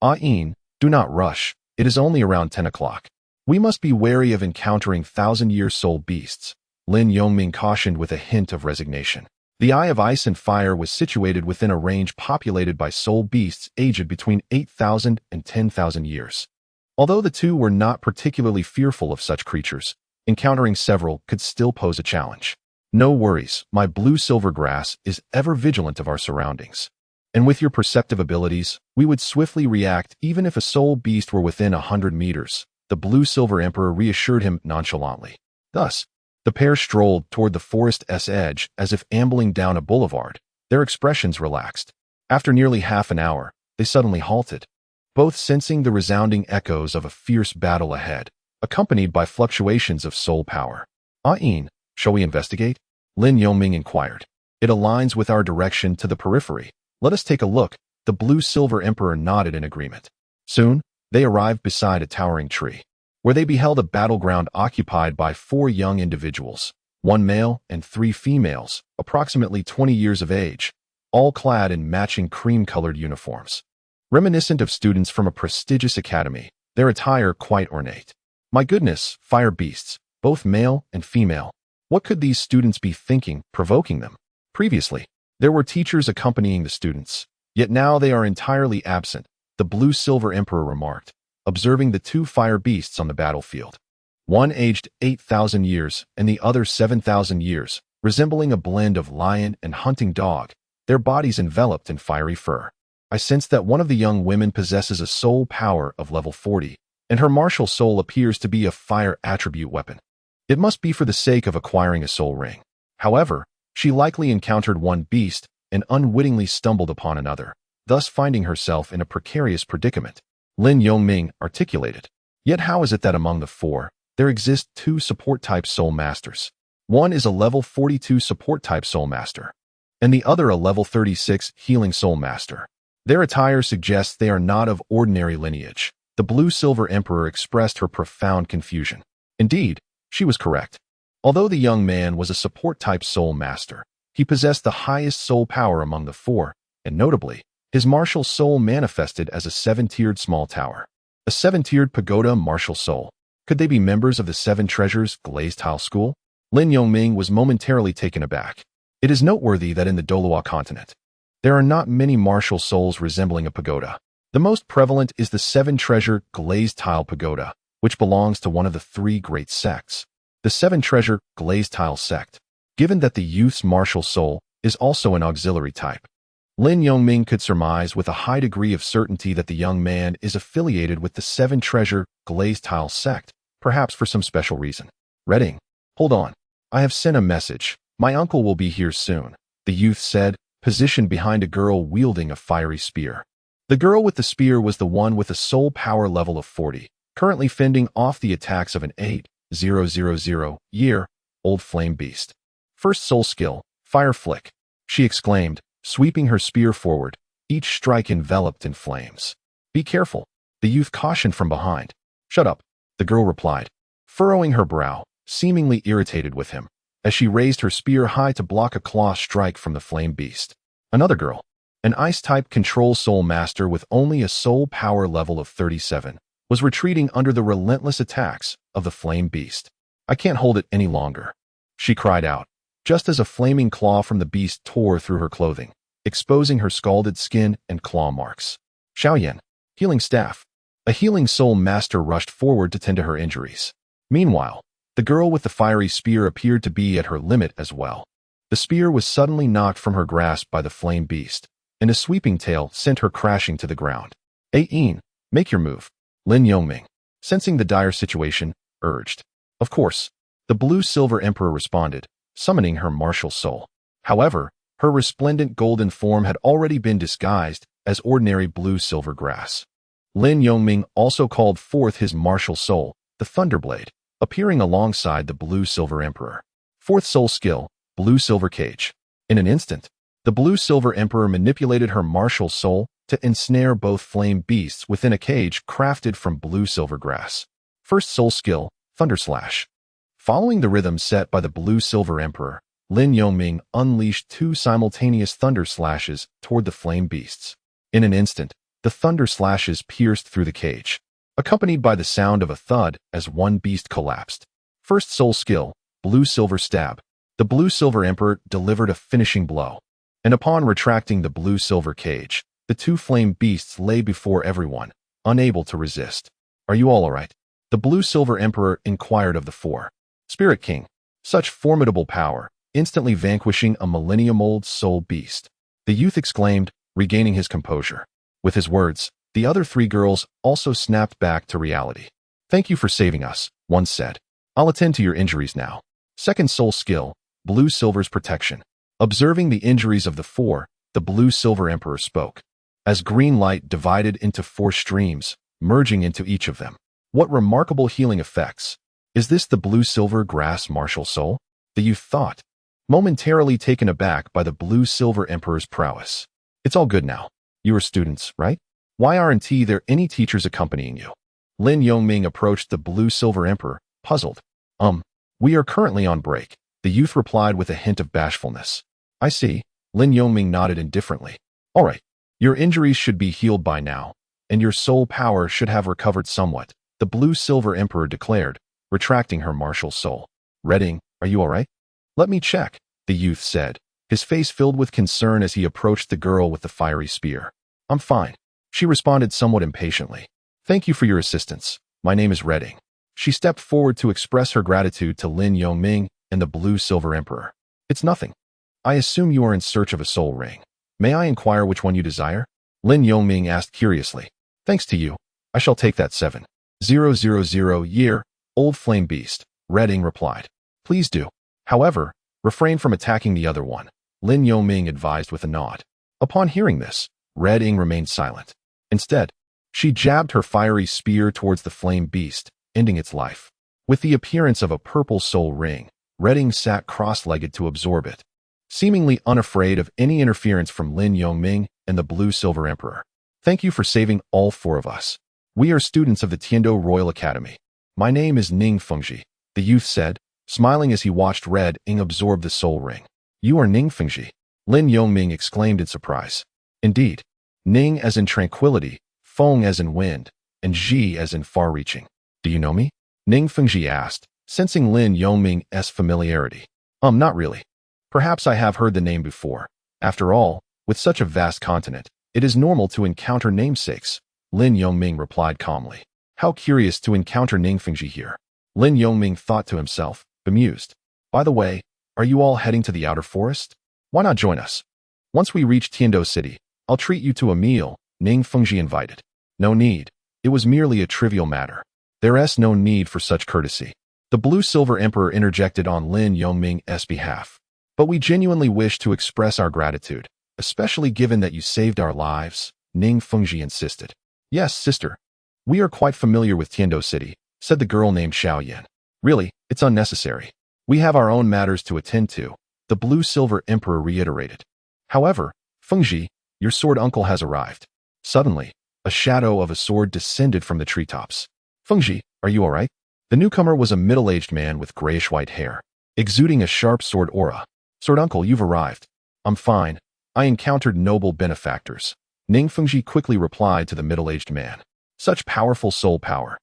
A: Ian, do not rush. It is only around 10 o'clock. We must be wary of encountering 1,000-year soul beasts, Lin Yongming cautioned with a hint of resignation. The Eye of Ice and Fire was situated within a range populated by soul beasts aged between 8,000 and 10,000 years. Although the two were not particularly fearful of such creatures, encountering several could still pose a challenge. No worries, my blue-silver grass is ever vigilant of our surroundings. And with your perceptive abilities, we would swiftly react even if a soul beast were within 100 meters, the blue-silver emperor reassured him nonchalantly. Thus, the pair strolled toward the forest's edge as if ambling down a boulevard, their expressions relaxed. After nearly half an hour, they suddenly halted, both sensing the resounding echoes of a fierce battle ahead, accompanied by fluctuations of soul power. "Ah-in, shall we investigate?" Lin Yongming inquired. "It aligns with our direction to the periphery. Let us take a look." The blue-silver emperor nodded in agreement. Soon, they arrived beside a towering tree, where they beheld a battleground occupied by 4 young individuals, 1 male and 3 females, approximately 20 years of age, all clad in matching cream-colored uniforms. Reminiscent of students from a prestigious academy, their attire quite ornate. My goodness, fire beasts, both male and female. What could these students be thinking, provoking them? Previously, there were teachers accompanying the students, yet now they are entirely absent, the blue-silver emperor remarked, observing the 2 fire beasts on the battlefield. One aged 8,000 years and the other 7,000 years, resembling a blend of lion and hunting dog, their bodies enveloped in fiery fur. I sense that one of the young women possesses a soul power of level 40, and her martial soul appears to be a fire attribute weapon. It must be for the sake of acquiring a soul ring. However, she likely encountered one beast and unwittingly stumbled upon another, thus finding herself in a precarious predicament. Lin Yongming articulated. Yet how is it that among the 4, there exist 2 support-type soul masters? One is a level 42 support-type soul master, and the other a level 36 healing soul master. Their attire suggests they are not of ordinary lineage. The blue-silver emperor expressed her profound confusion. Indeed, she was correct. Although the young man was a support-type soul master, he possessed the highest soul power among the 4, and notably, his martial soul manifested as a 7-tiered small tower. A 7-tiered pagoda martial soul. Could they be members of the 7 Treasures glazed tile school? Lin Yongming was momentarily taken aback. It is noteworthy that in the Douluo continent, there are not many martial souls resembling a pagoda. The most prevalent is the 7 Treasure glazed tile pagoda, which belongs to one of the 3 great sects, the 7 Treasure glazed tile sect. Given that the youth's martial soul is also an auxiliary type, Lin Yongming could surmise with a high degree of certainty that the young man is affiliated with the 7 Treasure glazed tile sect, perhaps for some special reason. "Redding, hold on. I have sent a message. My uncle will be here soon," the youth said, positioned behind a girl wielding a fiery spear. The girl with the spear was the one with a soul power level of 40, currently fending off the attacks of an 8,000-year-old flame beast. "First soul skill, Fire Flick," she exclaimed, sweeping her spear forward, each strike enveloped in flames. "Be careful," the youth cautioned from behind. "Shut up," the girl replied, furrowing her brow, seemingly irritated with him, as she raised her spear high to block a claw strike from the flame beast. Another girl, an ice-type control soul master with only a soul power level of 37, was retreating under the relentless attacks of the flame beast. "I can't hold it any longer," she cried out, just as a flaming claw from the beast tore through her clothing, exposing her scalded skin and claw marks. "Xiaoyan, healing staff." A healing soul master rushed forward to tend to her injuries. Meanwhile, the girl with the fiery spear appeared to be at her limit as well. The spear was suddenly knocked from her grasp by the flame beast, and a sweeping tail sent her crashing to the ground. "Ain, make your move," Lin Yongming, sensing the dire situation, urged. Of course, the blue-silver emperor responded, summoning her martial soul. However, her resplendent golden form had already been disguised as ordinary blue-silver grass. Lin Yongming also called forth his martial soul, the Thunderblade, appearing alongside the blue-silver emperor. Fourth soul skill, Blue-Silver Cage. In an instant, the blue-silver emperor manipulated her martial soul to ensnare both flame beasts within a cage crafted from blue-silver grass. First soul skill, Thunder Slash. Following the rhythm set by the blue-silver emperor, Lin Yongming unleashed 2 simultaneous thunder slashes toward the flame beasts. In an instant, the thunder slashes pierced through the cage, accompanied by the sound of a thud as one beast collapsed. First soul skill, blue-silver stab. The blue-silver emperor delivered a finishing blow. And upon retracting the blue-silver cage, the two flame beasts lay before everyone, unable to resist. Are you all right? The blue-silver emperor inquired of the four. Spirit King, such formidable power, instantly vanquishing a millennium-old soul beast. The youth exclaimed, regaining his composure. With his words, the other three girls also snapped back to reality. Thank you for saving us, one said. I'll attend to your injuries now. Second soul skill, blue-silver's protection. Observing the injuries of the four, the blue-silver emperor spoke. As green light divided into four streams, merging into each of them. What remarkable healing effects. Is this the blue-silver grass martial soul? The youth thought, momentarily taken aback by the blue-silver emperor's prowess. It's all good now. You are students, right? Why aren't there any teachers accompanying you? Lin Yongming approached the blue-silver emperor, puzzled. We are currently on break, the youth replied with a hint of bashfulness. I see. Lin Yongming nodded indifferently. All right. Your injuries should be healed by now, and your soul power should have recovered somewhat, the blue-silver emperor declared, retracting her martial soul. Redding, are you all right? Let me check, the youth said, his face filled with concern as he approached the girl with the fiery spear. I'm fine. She responded somewhat impatiently. Thank you for your assistance. My name is Redding. She stepped forward to express her gratitude to Lin Yongming and the blue-silver emperor. It's nothing. I assume you are in search of a soul ring. May I inquire which one you desire? Lin Yongming asked curiously. Thanks to you. I shall take that 7,000-year-old flame beast, Redding replied. Please do. However, refrain from attacking the other one, Lin Yongming advised with a nod. Upon hearing this, Redding remained silent. Instead, she jabbed her fiery spear towards the flame beast, ending its life. With the appearance of a purple soul ring, Redding sat cross-legged to absorb it, seemingly unafraid of any interference from Lin Yongming and the blue-silver emperor. Thank you for saving all four of us. We are students of the Tiando Royal Academy. My name is Ning Fengji, the youth said, smiling as he watched Redding absorb the soul ring. You are Ning Fengji, Lin Yongming exclaimed in surprise. Indeed. Ning as in tranquility, Feng as in wind, and Ji as in far-reaching. Do you know me? Ning Fengji asked, sensing Lin Yongming's familiarity. Not really. Perhaps I have heard the name before. After all, with such a vast continent, it is normal to encounter namesakes, Lin Yongming replied calmly. How curious to encounter Ning Fengji here. Lin Yongming thought to himself, bemused. By the way, are you all heading to the outer forest? Why not join us? Once we reach Tiando City, I'll treat you to a meal, Ning Fengji invited. No need. It was merely a trivial matter. There's no need for such courtesy. The blue-silver emperor interjected on Lin Yongming's behalf. But we genuinely wish to express our gratitude, especially given that you saved our lives, Ning Fengji insisted. Yes, sister. We are quite familiar with Tiando City, said the girl named Xiaoyan. Really, it's unnecessary. We have our own matters to attend to, the blue-silver emperor reiterated. However, Fengji, your sword uncle has arrived. Suddenly, a shadow of a sword descended from the treetops. Fengji, are you all right? The newcomer was a middle-aged man with grayish-white hair, exuding a sharp sword aura. Sword uncle, you've arrived. I'm fine. I encountered noble benefactors. Ning Fengji quickly replied to the middle-aged man. Such powerful soul power.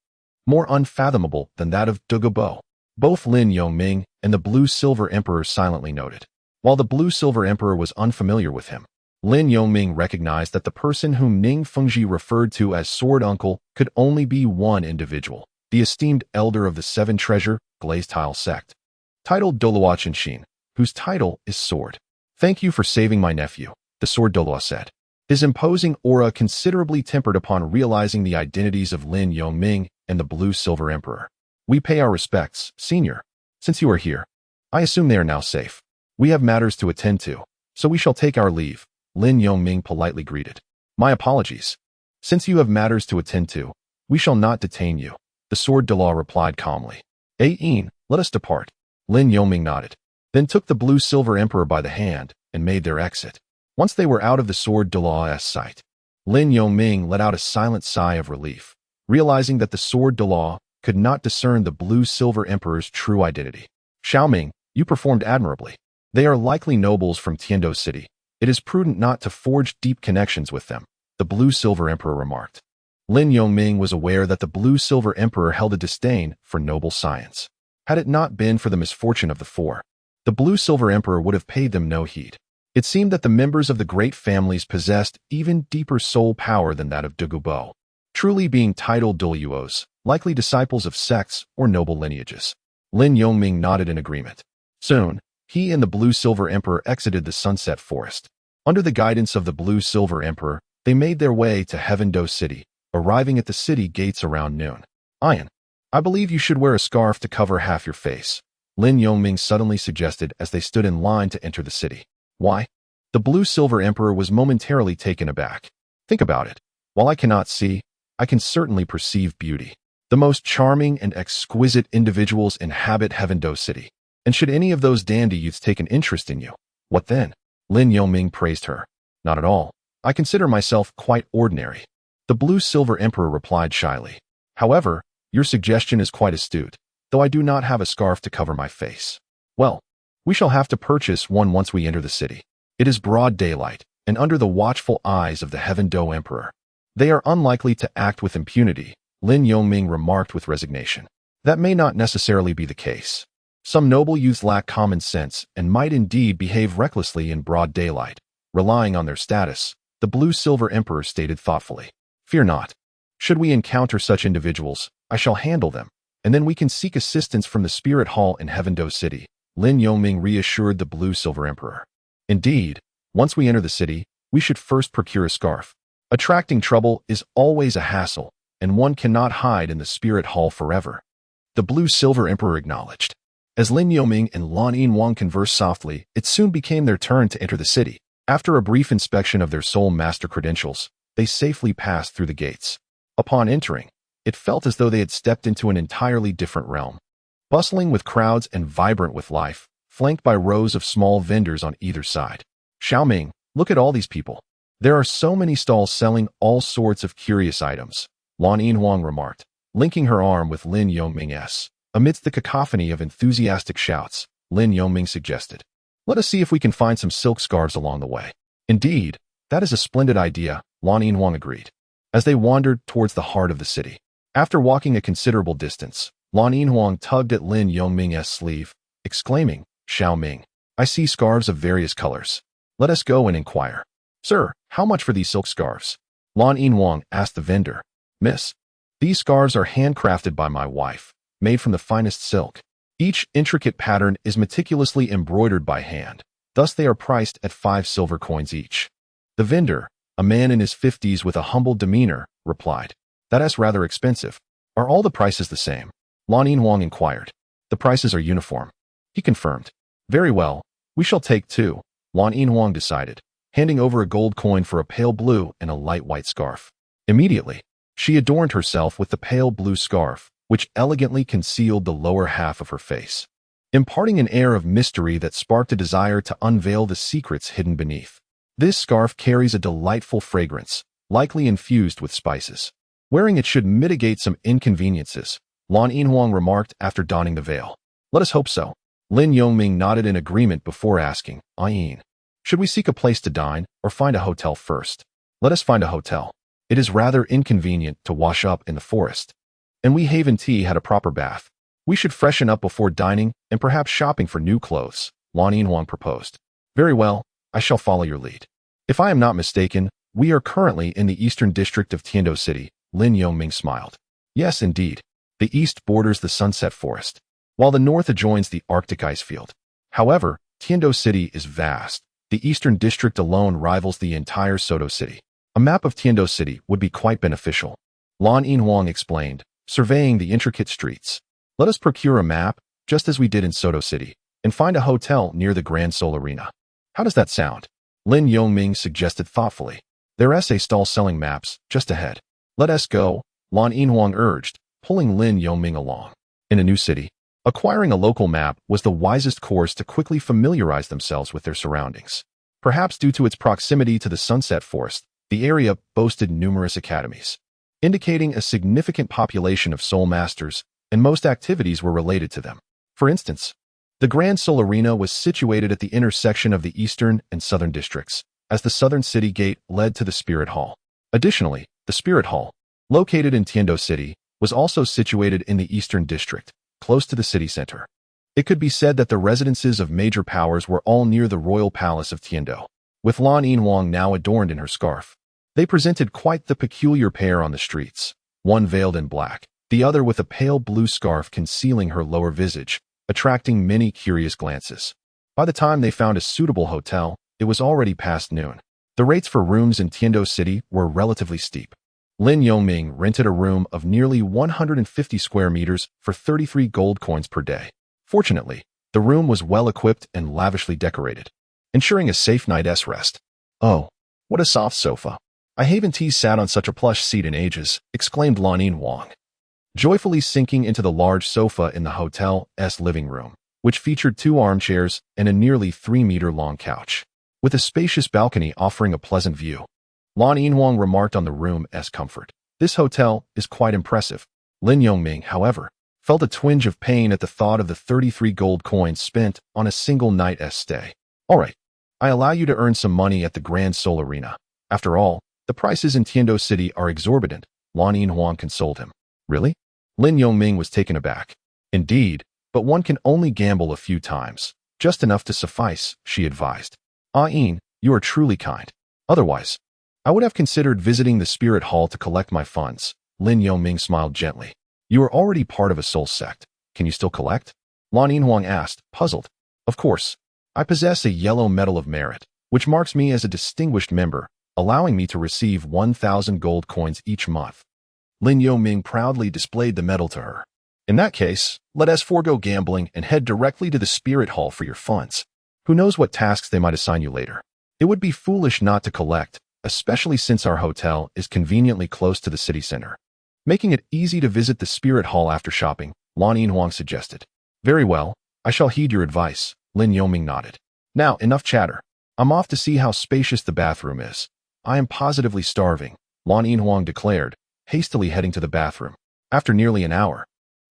A: More unfathomable than that of Douluo. Both Lin Yongming and the blue-silver emperor silently noted. While the blue-silver emperor was unfamiliar with him, Lin Yongming recognized that the person whom Ning Fengji referred to as sword uncle could only be one individual, the esteemed elder of the Seven Treasure Glazed Tile sect, titled Douluo Qinshin, whose title is sword. Thank you for saving my nephew, the sword Douluo said. His imposing aura considerably tempered upon realizing the identities of Lin Yongming and the blue-silver emperor. We pay our respects, senior. Since you are here, I assume they are now safe. We have matters to attend to, so we shall take our leave, Lin Yongming politely greeted. My apologies. Since you have matters to attend to, we shall not detain you, the sword Douluo replied calmly. Let us depart. Lin Yongming nodded, then took the blue-silver emperor by the hand and made their exit. Once they were out of the sword Douluo's sight, Lin Yongming let out a silent sigh of relief, realizing that the sword Douluo could not discern the blue-silver emperor's true identity. Xiaoming, you performed admirably. They are likely nobles from Tiando City. It is prudent not to forge deep connections with them, the blue-silver emperor remarked. Lin Yongming was aware that the blue-silver emperor held a disdain for noble science. Had it not been for the misfortune of the four, the Blue-Silver Emperor would have paid them no heed. It seemed that the members of the great families possessed even deeper soul power than that of Douluo, truly being titled Douluos, likely disciples of sects or noble lineages. Lin Yongming nodded in agreement. Soon, he and the Blue-Silver Emperor exited the Sunset Forest. Under the guidance of the Blue-Silver Emperor, they made their way to Heaven-Do City, arriving at the city gates around noon. Ian, I believe you should wear a scarf to cover half your face, Lin Yongming suddenly suggested as they stood in line to enter the city. Why? The Blue-Silver Emperor was momentarily taken aback. Think about it. While I cannot see, I can certainly perceive beauty. The most charming and exquisite individuals inhabit Heaven-Do City. And should any of those dandy youths take an interest in you, what then? Lin Yongming praised her. Not at all. I consider myself quite ordinary. The Blue-Silver Emperor replied shyly. However, your suggestion is quite astute, though I do not have a scarf to cover my face. Well, we shall have to purchase one once we enter the city. It is broad daylight, and under the watchful eyes of the Heaven-Do Emperor. They are unlikely to act with impunity, Lin Yongming remarked with resignation. That may not necessarily be the case. Some noble youths lack common sense and might indeed behave recklessly in broad daylight, relying on their status, the Blue-Silver Emperor stated thoughtfully. Fear not. Should we encounter such individuals, I shall handle them, and then we can seek assistance from the Spirit Hall in Heaven-Do City, Lin Yongming reassured the Blue-Silver Emperor. Indeed, once we enter the city, we should first procure a scarf. Attracting trouble is always a hassle, and one cannot hide in the Spirit Hall forever. The Blue-Silver Emperor acknowledged. As Lin Yongming and Lan Yinhuang conversed softly, it soon became their turn to enter the city. After a brief inspection of their Soul Master credentials, they safely passed through the gates. Upon entering, it felt as though they had stepped into an entirely different realm. Bustling with crowds and vibrant with life, flanked by rows of small vendors on either side. Xiaoming, look at all these people. There are so many stalls selling all sorts of curious items, Lan Yinhuang remarked, linking her arm with Lin Yongming's. Amidst the cacophony of enthusiastic shouts, Lin Yongming suggested, let us see if we can find some silk scarves along the way. Indeed, that is a splendid idea, Lan Yinhuang agreed. As they wandered towards the heart of the city. After walking a considerable distance, Lan Yinhuang tugged at Lin Yongming's sleeve, exclaiming, Xiaoming, I see scarves of various colors. Let us go and inquire. Sir, how much for these silk scarves? Lan Yinhuang asked the vendor. Miss, these scarves are handcrafted by my wife, made from the finest silk. Each intricate pattern is meticulously embroidered by hand, thus they are priced at 5 silver coins each. The vendor, a man in his 50s with a humble demeanor, replied. That is rather expensive. Are all the prices the same? Lan Yinhuang inquired. The prices are uniform. He confirmed. Very well, we shall take 2, Lan Yinhuang decided, handing over a gold coin for a pale blue and a light white scarf. Immediately, she adorned herself with the pale blue scarf, which elegantly concealed the lower half of her face, imparting an air of mystery that sparked a desire to unveil the secrets hidden beneath. This scarf carries a delightful fragrance, likely infused with spices. Wearing it should mitigate some inconveniences, Lan Yinhuang remarked after donning the veil. Let us hope so. Lin Yongming nodded in agreement before asking, Ayin, should we seek a place to dine or find a hotel first? Let us find a hotel. It is rather inconvenient to wash up in the forest. And we Haven Tea had a proper bath. We should freshen up before dining and perhaps shopping for new clothes, Lan Yinhuang proposed. Very well, I shall follow your lead. If I am not mistaken, we are currently in the eastern district of Tiando City, Lin Yongming smiled. Yes, indeed. The east borders the Sunset Forest, while the north adjoins the Arctic ice field. However, Tiando City is vast. The eastern district alone rivals the entire Soto City. A map of Tiando City would be quite beneficial, Lan Yinhuang explained, surveying the intricate streets. Let us procure a map, just as we did in Soto City, and find a hotel near the Grand Soul Arena. How does that sound? Lin Yongming suggested thoughtfully. There's a stall selling maps, just ahead. Let us go, Lan Yinhuang urged, pulling Lin Yongming along. In a new city, acquiring a local map was the wisest course to quickly familiarize themselves with their surroundings. Perhaps due to its proximity to the Sunset Forest, the area boasted numerous academies, indicating a significant population of Soul Masters, and most activities were related to them. For instance, the Grand Soul Arena was situated at the intersection of the eastern and southern districts, as the southern city gate led to the Spirit Hall. Additionally, the Spirit Hall, located in Tiando City, was also situated in the eastern district, close to the city center. It could be said that the residences of major powers were all near the royal palace of Tiando. With Lan Yinhuang now adorned in her scarf, they presented quite the peculiar pair on the streets, one veiled in black, the other with a pale blue scarf concealing her lower visage, attracting many curious glances. By the time they found a suitable hotel, it was already past noon. The rates for rooms in Tiando City were relatively steep. Lin Yongming rented a room of nearly 150 square meters for 33 gold coins per day. Fortunately, the room was well equipped and lavishly decorated, ensuring a safe night's rest. "Oh, what a soft sofa. I haven't sat on such a plush seat in ages," exclaimed Lan Yinhuang, joyfully sinking into the large sofa in the hotel's living room, which featured 2 armchairs and a nearly 3-meter-long couch, with a spacious balcony offering a pleasant view. Lan Yinhuang remarked on the room's comfort. "This hotel is quite impressive." Lin Yongming, however, felt a twinge of pain at the thought of the 33 gold coins spent on a single night's stay. "All right, I allow you to earn some money at the Grand Seoul Arena. After all, the prices in Tiando City are exorbitant," Lan Yinhuang consoled him. "Really?" Lin Yongming was taken aback. "Indeed, but one can only gamble a few times, just enough to suffice," she advised. "Ah-in, you are truly kind. Otherwise, I would have considered visiting the spirit hall to collect my funds." Lin Yongming smiled gently. "You are already part of a soul sect. Can you still collect?" Lan Yinhuang asked, puzzled. "Of course. I possess a yellow medal of merit, which marks me as a distinguished member, allowing me to receive 1,000 gold coins each month." Lin Yongming proudly displayed the medal to her. "In that case, let us forego gambling and head directly to the spirit hall for your funds. Who knows what tasks they might assign you later. It would be foolish not to collect, especially since our hotel is conveniently close to the city center." Making it easy to visit the spirit hall after shopping, Lan Yinhuang suggested. "Very well, I shall heed your advice," Lin Yongming nodded. "Now, enough chatter. I'm off to see how spacious the bathroom is. I am positively starving," Lan Yinhuang declared, hastily heading to the bathroom. After nearly an hour,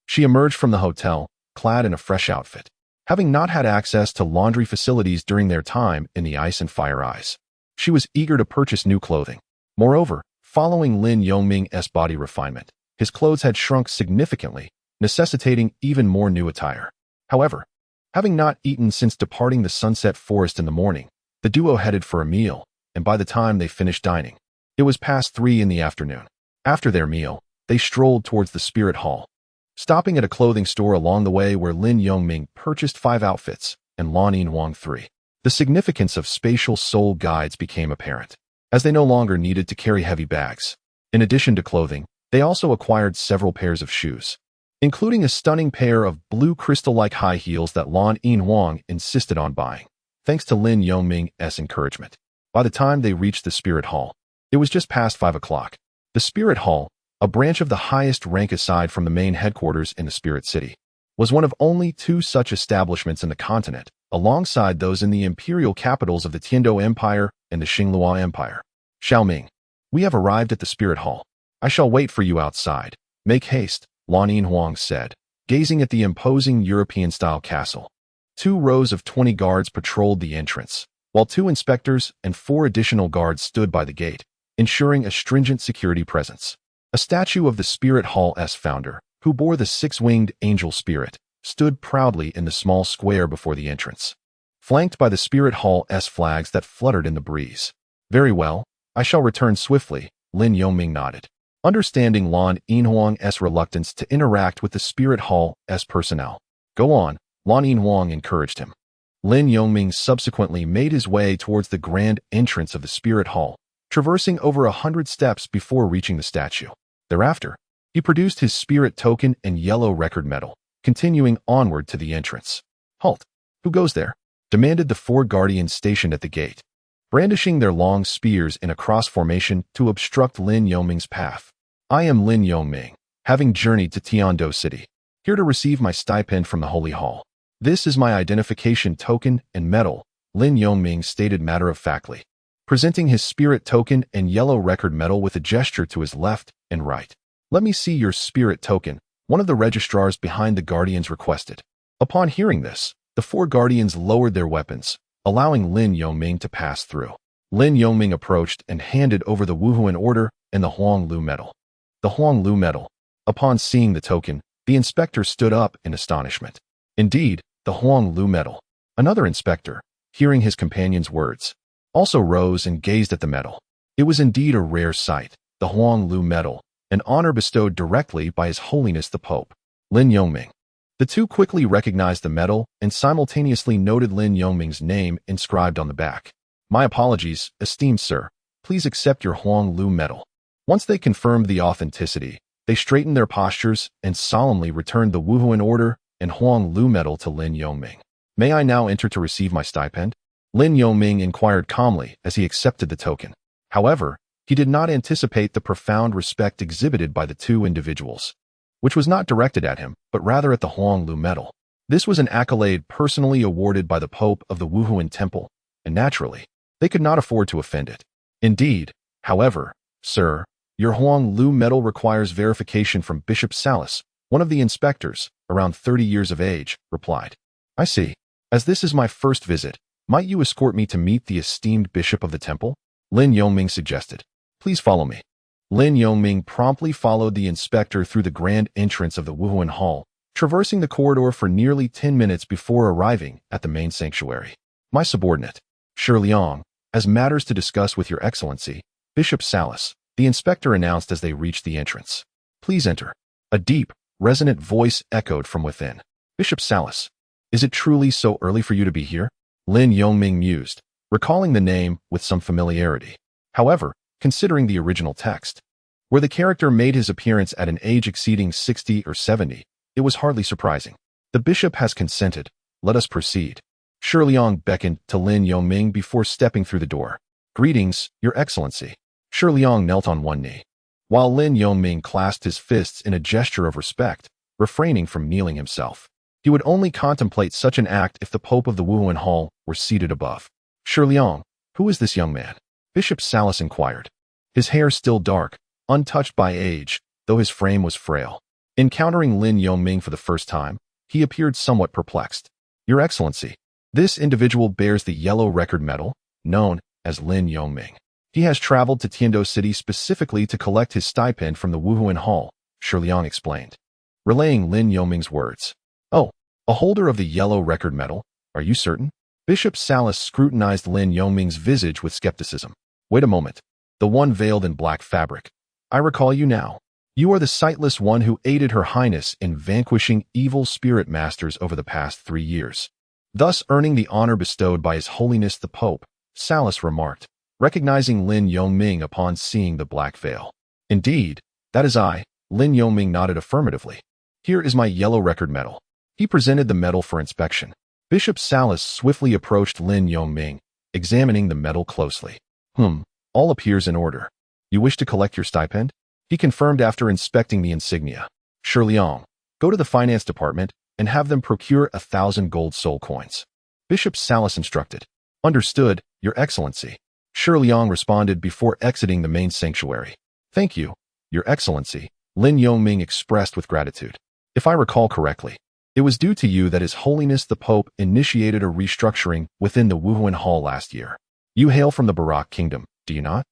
A: she emerged from the hotel, clad in a fresh outfit, having not had access to laundry facilities during their time in the Ice and Fire Eyes. She was eager to purchase new clothing. Moreover, following Lin Yongming's body refinement, his clothes had shrunk significantly, necessitating even more new attire. However, having not eaten since departing the Sunset Forest in the morning, the duo headed for a meal, and by the time they finished dining, it was past 3 in the afternoon. After their meal, they strolled towards the spirit hall, stopping at a clothing store along the way where Lin Yongming purchased 5 outfits and Lan Yinhuang 3. The significance of spatial soul guides became apparent, as they no longer needed to carry heavy bags. In addition to clothing, they also acquired several pairs of shoes, including a stunning pair of blue crystal-like high heels that Lan Yinhuang insisted on buying, thanks to Lin Yongming's encouragement. By the time they reached the spirit hall, it was just past 5 o'clock. The spirit hall, a branch of the highest rank aside from the main headquarters in the spirit city, was one of only 2 such establishments in the continent, alongside those in the imperial capitals of the Tiando Empire and the Xinglua Empire. "Xiaoming, we have arrived at the spirit hall. I shall wait for you outside. Make haste," Lan Yinhuang said, gazing at the imposing European-style castle. 2 rows of 20 guards patrolled the entrance, while 2 inspectors and 4 additional guards stood by the gate, ensuring a stringent security presence. A statue of the spirit hall's founder, who bore the 6-winged angel spirit, stood proudly in the small square before the entrance, flanked by the spirit hall's flags that fluttered in the breeze. "Very well, I shall return swiftly," Lin Yongming nodded, understanding Lan Yinhuang's reluctance to interact with the spirit hall's personnel. "Go on," Lan Yinhuang encouraged him. Lin Yongming subsequently made his way towards the grand entrance of the spirit hall, traversing over 100 steps before reaching the statue. Thereafter, he produced his spirit token and yellow record medal, continuing onward to the entrance. "Halt! Who goes there?" demanded the 4 guardians stationed at the gate, brandishing their long spears in a cross formation to obstruct Lin Yongming's path. "I am Lin Yongming, having journeyed to Tiando City, here to receive my stipend from the Holy Hall. This is my identification token and medal," Lin Yongming stated matter-of-factly, presenting his spirit token and yellow record medal with a gesture to his left and right. "Let me see your spirit token," one of the registrars behind the guardians requested. Upon hearing this, the 4 guardians lowered their weapons, allowing Lin Yongming to pass through. Lin Yongming approached and handed over the Wuhuan order and the Huang Lu medal. The Huang Lu medal, upon seeing the token, The inspector stood up in astonishment. Indeed, the Huang Lu medal. Another inspector, hearing his companion's words, also rose and gazed at the medal. It was indeed a rare sight, the Huang Lu medal, an honor bestowed directly by His Holiness the Pope, Lin Yongming. The two quickly recognized the medal and simultaneously noted Lin Yongming's name inscribed on the back. My apologies, esteemed sir. Please accept your Huang Lu medal. Once they confirmed the authenticity, they straightened their postures and solemnly returned the Wuhuan order and Huang Lu medal to Lin Yongming. May I now enter to receive my stipend? Lin Yongming inquired calmly as he accepted the token. However, he did not anticipate the profound respect exhibited by the two individuals, which was not directed at him, but rather at the Huang Lu medal. This was an accolade personally awarded by the Pope of the Wuhuan Temple, and naturally, they could not afford to offend it. Indeed, however, sir, your Huang Lu medal requires verification from Bishop Salas, one of the inspectors, around 30 years of age, replied. I see. As this is my first visit, might you escort me to meet the esteemed bishop of the temple? Lin Yongming suggested. Please follow me. Lin Yongming promptly followed the inspector through the grand entrance of the Wuhuan Hall, traversing the corridor for nearly 10 minutes before arriving at the main sanctuary. My subordinate, Shi Liang, has matters to discuss with your excellency, Bishop Salas, the inspector announced as they reached the entrance. Please enter. A deep, resonant voice echoed from within. Bishop Salas, is it truly so early for you to be here? Lin Yongming mused, recalling the name with some familiarity. However, considering the original text, where the character made his appearance at an age exceeding 60 or 70, it was hardly surprising. The bishop has consented. Let us proceed. Shi Liang beckoned to Lin Yongming before stepping through the door. Greetings, Your Excellency. Shi Liang knelt on one knee, while Lin Yongming clasped his fists in a gesture of respect, refraining from kneeling himself. He would only contemplate such an act if the Pope of the Wuhuan Hall were seated above. Shi Liang, who is this young man? Bishop Salas inquired. His hair still dark, untouched by age, though his frame was frail. Encountering Lin Yongming for the first time, he appeared somewhat perplexed. Your Excellency, this individual bears the yellow record medal, known as Lin Yongming. He has traveled to Tiando City specifically to collect his stipend from the Wuhuan Hall, Shi Liang explained, relaying Lin Yongming's words. Oh, a holder of the yellow record medal? Are you certain? Bishop Salas scrutinized Lin Yongming's visage with skepticism. Wait a moment. The one veiled in black fabric. I recall you now. You are the sightless one who aided Her Highness in vanquishing evil spirit masters over the past 3 years, thus earning the honor bestowed by His Holiness the Pope, Salas remarked, recognizing Lin Yongming upon seeing the black veil. Indeed, that is I. Lin Yongming nodded affirmatively. Here is my yellow record medal. He presented the medal for inspection. Bishop Salas swiftly approached Lin Yongming, examining the medal closely. All appears in order. You wish to collect your stipend? He confirmed after inspecting the insignia. Shi Liang, go to the finance department and have them procure 1,000 gold soul coins. Bishop Salas instructed. Understood, Your Excellency. Shi Liang responded before exiting the main sanctuary. Thank you, Your Excellency, Lin Yongming expressed with gratitude. If I recall correctly, it was due to you that His Holiness the Pope initiated a restructuring within the Wuhuan Hall last year. You hail from the Barak Kingdom, do you not?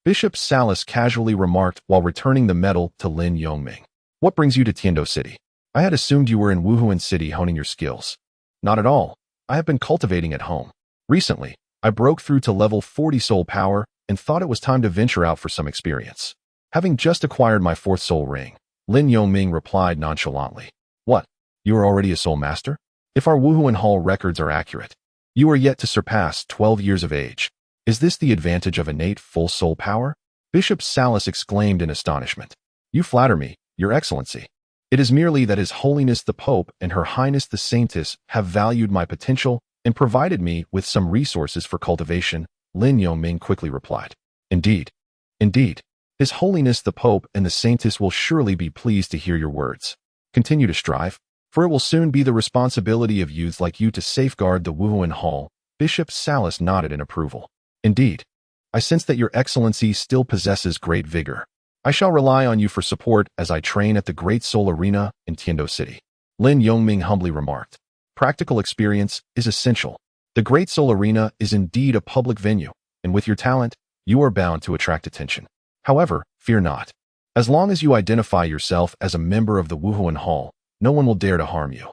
A: Bishop Salas casually remarked while returning the medal to Lin Yongming. What brings you to Tiando City? I had assumed you were in Wuhuan City honing your skills. Not at all. I have been cultivating at home. Recently, I broke through to level 40 soul power and thought it was time to venture out for some experience. Having just acquired my 4th soul ring, Lin Yongming replied nonchalantly. What? You are already a soul master? If our Wuhuan Hall records are accurate, you are yet to surpass 12 years of age. Is this the advantage of innate full soul power? Bishop Salas exclaimed in astonishment. You flatter me, Your Excellency. It is merely that His Holiness the Pope and Her Highness the Saintess have valued my potential and provided me with some resources for cultivation, Lin Yongming quickly replied. Indeed. His Holiness the Pope and the Saintess will surely be pleased to hear your words. Continue to strive, for it will soon be the responsibility of youths like you to safeguard the Wuhuan Hall. Bishop Salas nodded in approval. Indeed. I sense that Your Excellency still possesses great vigor. I shall rely on you for support as I train at the Great Soul Arena in Tiando City. Lin Yongming humbly remarked. Practical experience is essential. The Great Soul Arena is indeed a public venue, and with your talent, you are bound to attract attention. However, fear not. As long as you identify yourself as a member of the Wuhuan Hall, no one will dare to harm you.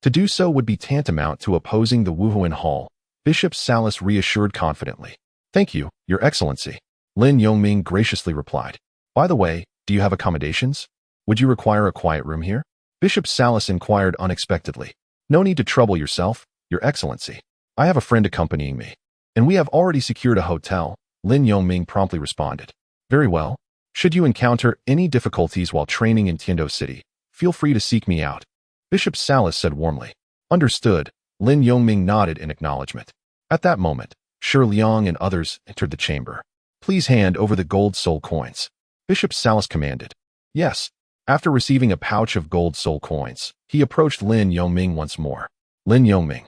A: To do so would be tantamount to opposing the Wuhuan Hall, Bishop Salas reassured confidently. Thank you, Your Excellency, Lin Yongming graciously replied. By the way, do you have accommodations? Would you require a quiet room here? Bishop Salas inquired unexpectedly. No need to trouble yourself, Your Excellency. I have a friend accompanying me, and we have already secured a hotel, Lin Yongming promptly responded. Very well. Should you encounter any difficulties while training in Tiando City, feel free to seek me out, Bishop Salas said warmly. Understood, Lin Yongming nodded in acknowledgement. At that moment, Shi Liang and others entered the chamber. Please hand over the gold soul coins, Bishop Salas commanded. Yes. After receiving a pouch of gold soul coins, he approached Lin Yongming once more. Lin Yongming.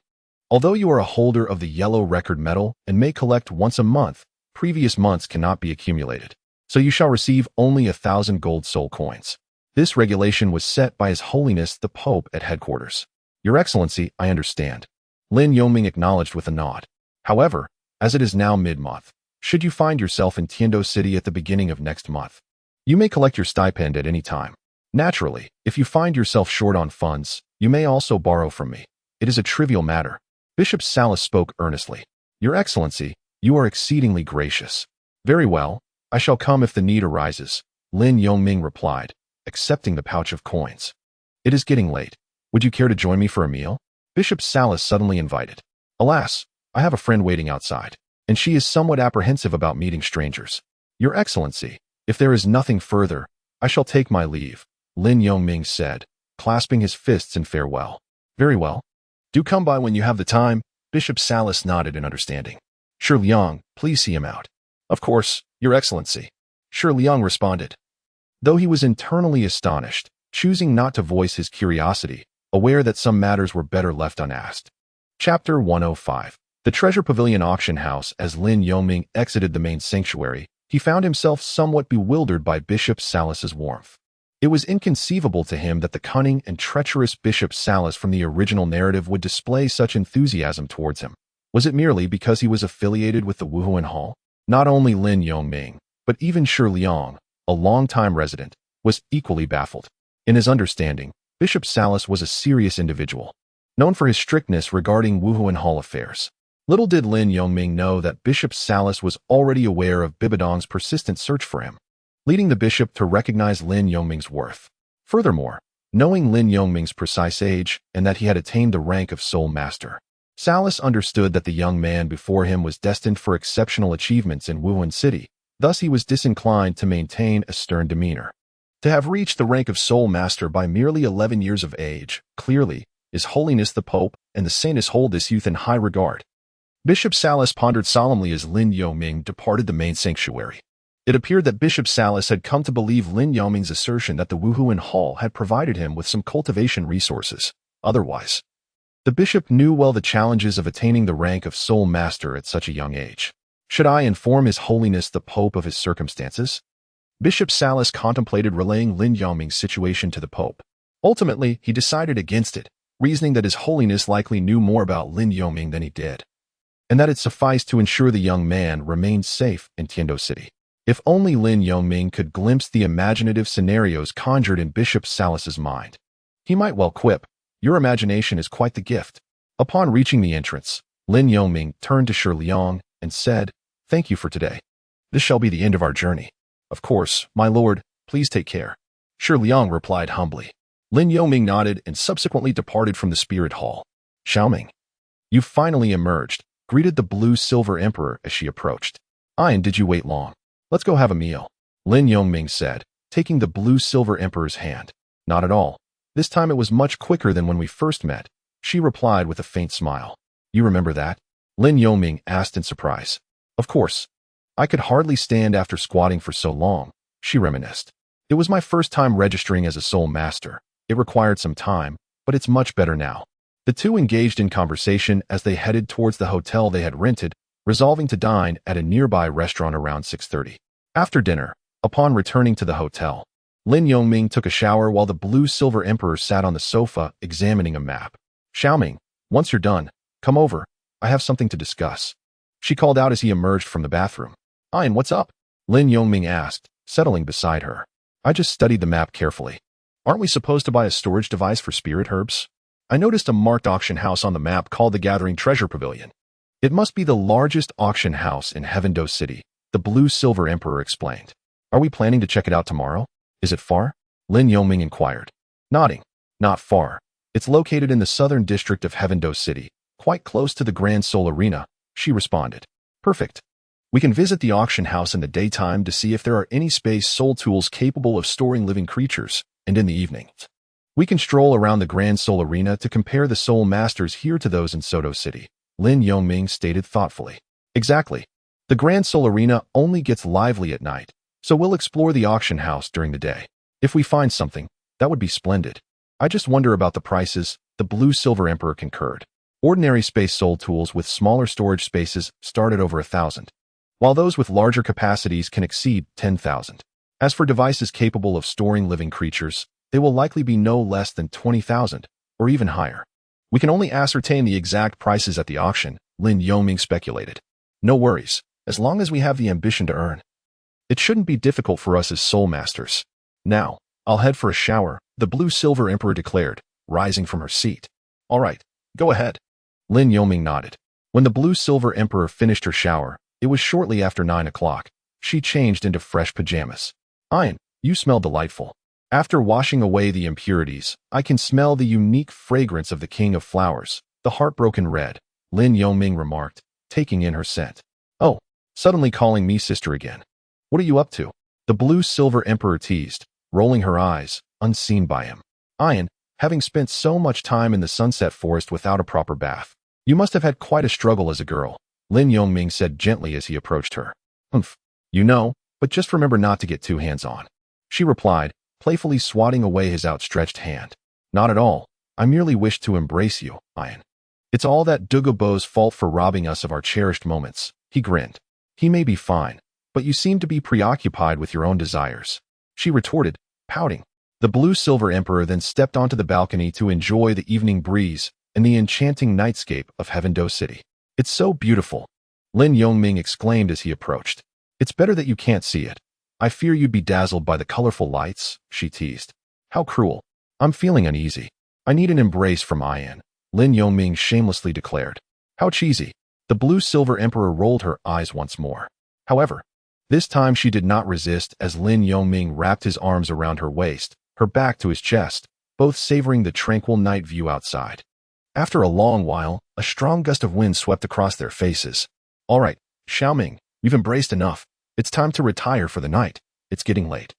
A: Although you are a holder of the yellow record medal and may collect once a month, previous months cannot be accumulated. So you shall receive only 1,000 gold soul coins. This regulation was set by His Holiness the Pope at headquarters. Your Excellency, I understand, Lin Yongming acknowledged with a nod. However, as it is now mid-month, should you find yourself in Tiando City at the beginning of next month, you may collect your stipend at any time. Naturally, if you find yourself short on funds, you may also borrow from me. It is a trivial matter. Bishop Salas spoke earnestly. Your Excellency, you are exceedingly gracious. Very well, I shall come if the need arises, Lin Yongming replied, accepting the pouch of coins. It is getting late. Would you care to join me for a meal? Bishop Salas suddenly invited. Alas, I have a friend waiting outside, and she is somewhat apprehensive about meeting strangers. Your Excellency, if there is nothing further, I shall take my leave, Lin Yongming said, clasping his fists in farewell. Very well. Do come by when you have the time, Bishop Salas nodded in understanding. Shi Liang, please see him out. Of course, Your Excellency, Shi Liang responded. Though he was internally astonished, choosing not to voice his curiosity, aware that some matters were better left unasked. Chapter 105. The Treasure Pavilion Auction House. As Lin Yongming exited the main sanctuary, he found himself somewhat bewildered by Bishop Salas's warmth. It was inconceivable to him that the cunning and treacherous Bishop Salas from the original narrative would display such enthusiasm towards him. Was it merely because he was affiliated with the Wuhuan Hall? Not only Lin Yongming, but even Shi Liang, a long-time resident, was equally baffled. In his understanding, Bishop Salas was a serious individual, known for his strictness regarding Wuhuan Hall affairs. Little did Lin Yongming know that Bishop Salas was already aware of Bibidong's persistent search for him, leading the bishop to recognize Lin Yongming's worth. Furthermore, knowing Lin Yongming's precise age and that he had attained the rank of Soul Master, Salas understood that the young man before him was destined for exceptional achievements in Wuhuan City. Thus he was disinclined to maintain a stern demeanor. To have reached the rank of Soul Master by merely 11 years of age, clearly, His Holiness the Pope and the Saints hold this youth in high regard. Bishop Salas pondered solemnly as Lin Yongming departed the main sanctuary. It appeared that Bishop Salas had come to believe Lin Yongming's assertion that the Wuhuan Hall had provided him with some cultivation resources. Otherwise, the bishop knew well the challenges of attaining the rank of Soul Master at such a young age. Should I inform His Holiness the Pope of his circumstances? Bishop Salas contemplated relaying Lin Yongming's situation to the Pope. Ultimately, he decided against it, reasoning that His Holiness likely knew more about Lin Yongming than he did, and that it sufficed to ensure the young man remained safe in Tiando City. If only Lin Yongming could glimpse the imaginative scenarios conjured in Bishop Salas's mind. He might well quip, "Your imagination is quite the gift." Upon reaching the entrance, Lin Yongming turned to Shi Liang and said, "Thank you for today. This shall be the end of our journey." "Of course, my lord, please take care," Shi Liang replied humbly. Lin Yongming nodded and subsequently departed from the spirit hall. "Xiaoming, you finally emerged," greeted the blue-silver emperor as she approached. "Aye, and did you wait long? Let's go have a meal," Lin Yongming said, taking the blue-silver emperor's hand. "Not at all. This time it was much quicker than when we first met," she replied with a faint smile. "You remember that?" Lin Yongming asked in surprise. "Of course. I could hardly stand after squatting for so long," she reminisced. "It was my first time registering as a Soul Master. It required some time, but it's much better now." The two engaged in conversation as they headed towards the hotel they had rented, resolving to dine at a nearby restaurant around 6:30. After dinner, upon returning to the hotel, Lin Yongming took a shower while the blue-silver emperor sat on the sofa examining a map. "Xiaoming, once you're done, come over. I have something to discuss," she called out as he emerged from the bathroom. "Aye, and what's up?" Lin Yongming asked, settling beside her. "I just studied the map carefully." Aren't we supposed to buy a storage device for spirit herbs? I noticed a marked auction house on the map called the Gathering Treasure Pavilion. It must be the largest auction house in Heaven-Do City, the Blue Silver Emperor explained. Are we planning to check it out tomorrow? Is it far? Lin Yoming inquired. Nodding. Not far. It's located in the southern district of Heaven-Do City, quite close to the Grand Seoul Arena, she responded. Perfect. We can visit the auction house in the daytime to see if there are any space soul tools capable of storing living creatures, and in the evening, we can stroll around the Grand Seoul Arena to compare the soul masters here to those in Soto City, Lin Yoming stated thoughtfully. Exactly. The Grand Seoul Arena only gets lively at night, so we'll explore the auction house during the day. If we find something, that would be splendid. I just wonder about the prices, the Blue Silver Emperor concurred. Ordinary space soul tools with smaller storage spaces start at over 1,000, while those with larger capacities can exceed 10,000. As for devices capable of storing living creatures, they will likely be no less than 20,000, or even higher. We can only ascertain the exact prices at the auction, Lin Yoming speculated. No worries, as long as we have the ambition to earn. It shouldn't be difficult for us as soul masters. Now, I'll head for a shower, the Blue Silver Emperor declared, rising from her seat. All right, go ahead. Lin Yoming nodded. When the Blue Silver Emperor finished her shower, it was shortly after 9 o'clock. She changed into fresh pajamas. Ian, you smell delightful. After washing away the impurities, I can smell the unique fragrance of the King of Flowers, the heartbroken red, Lin Yoming remarked, taking in her scent. Oh, suddenly calling me sister again. What are you up to? The Blue Silver Emperor teased, rolling her eyes, unseen by him. Ian, having spent so much time in the Sunset Forest without a proper bath, you must have had quite a struggle as a girl, Lin Yoming said gently as he approached her. Humph, you know, but just remember not to get too hands-on, she replied, playfully swatting away his outstretched hand. Not at all. I merely wish to embrace you, Ian. It's all that Douluo's fault for robbing us of our cherished moments, he grinned. He may be fine, but you seem to be preoccupied with your own desires, she retorted, pouting. The Blue Silver Emperor then stepped onto the balcony to enjoy the evening breeze and the enchanting nightscape of Heaven-Do City. It's so beautiful, Lin Yoming exclaimed as he approached. It's better that you can't see it. I fear you'd be dazzled by the colorful lights, she teased. How cruel. I'm feeling uneasy. I need an embrace from Ian, Lin Yoming shamelessly declared. How cheesy. The Blue Silver Emperor rolled her eyes once more. However, this time she did not resist as Lin Yoming wrapped his arms around her waist, her back to his chest, both savoring the tranquil night view outside. After a long while, a strong gust of wind swept across their faces. All right, Xiaoming, we've embraced enough. It's time to retire for the night. It's getting late,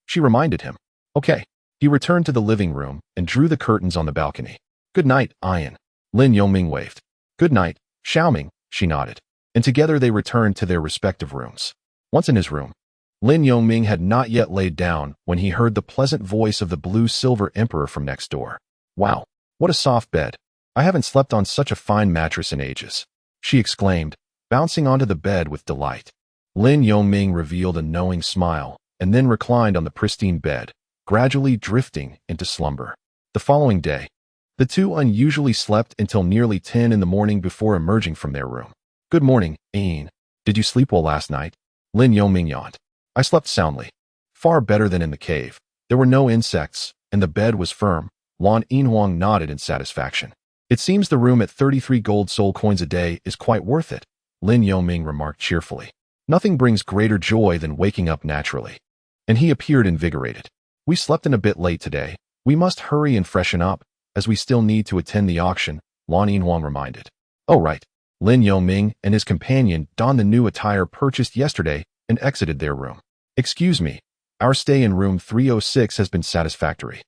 A: she reminded him. Okay. He returned to the living room and drew the curtains on the balcony. Good night, Ian. Lin Yoming waved. Good night, Xiaoming, she nodded. And together they returned to their respective rooms. Once in his room, Lin Yoming had not yet laid down when he heard the pleasant voice of the Blue Silver Emperor from next door. Wow, what a soft bed. I haven't slept on such a fine mattress in ages, she exclaimed, bouncing onto the bed with delight. Lin Yoming revealed a knowing smile and then reclined on the pristine bed, gradually drifting into slumber. The following day, the two unusually slept until nearly 10 in the morning before emerging from their room. Good morning, Ian. Did you sleep well last night? Lin Yoming yawned. I slept soundly. Far better than in the cave. There were no insects, and the bed was firm. Wan Yinhuang nodded in satisfaction. It seems the room at 33 gold soul coins a day is quite worth it, Lin Yoming remarked cheerfully. Nothing brings greater joy than waking up naturally. And he appeared invigorated. We slept in a bit late today. We must hurry and freshen up, as we still need to attend the auction, Lan Yinhuang reminded. Oh right. Lin Yoming and his companion donned the new attire purchased yesterday and exited their room. Excuse me, our stay in room 306 has been satisfactory.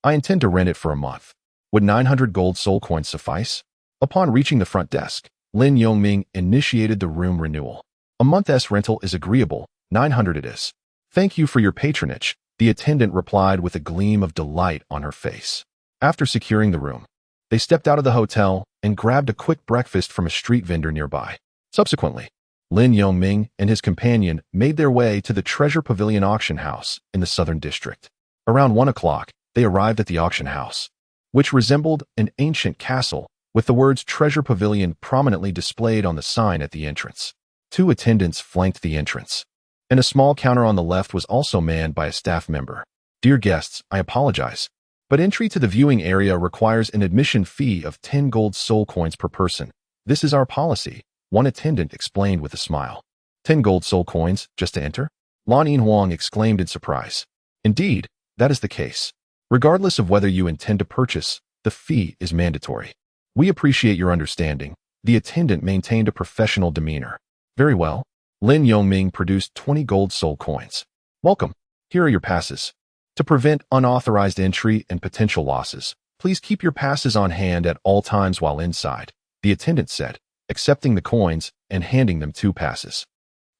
A: I intend to rent it for a month. Would 900 gold soul coins suffice? Upon reaching the front desk, Lin Yoming initiated the room renewal. A month's rental is agreeable, 900 it is. Thank you for your patronage, the attendant replied with a gleam of delight on her face. After securing the room, they stepped out of the hotel and grabbed a quick breakfast from a street vendor nearby. Subsequently, Lin Yoming and his companion made their way to the Treasure Pavilion auction house in the Southern District. Around 1 o'clock, they arrived at the auction house, which resembled an ancient castle, with the words Treasure Pavilion prominently displayed on the sign at the entrance. 2 attendants flanked the entrance, and a small counter on the left was also manned by a staff member. Dear guests, I apologize, but entry to the viewing area requires an admission fee of 10 gold soul coins per person. This is our policy, one attendant explained with a smile. 10 gold soul coins just to enter? Lan Yinhuang exclaimed in surprise. Indeed, that is the case. Regardless of whether you intend to purchase, the fee is mandatory. We appreciate your understanding. The attendant maintained a professional demeanor. Very well. Lin Yongming produced 20 gold soul coins. Welcome. Here are your passes. To prevent unauthorized entry and potential losses, please keep your passes on hand at all times while inside, the attendant said, accepting the coins and handing them 2 passes.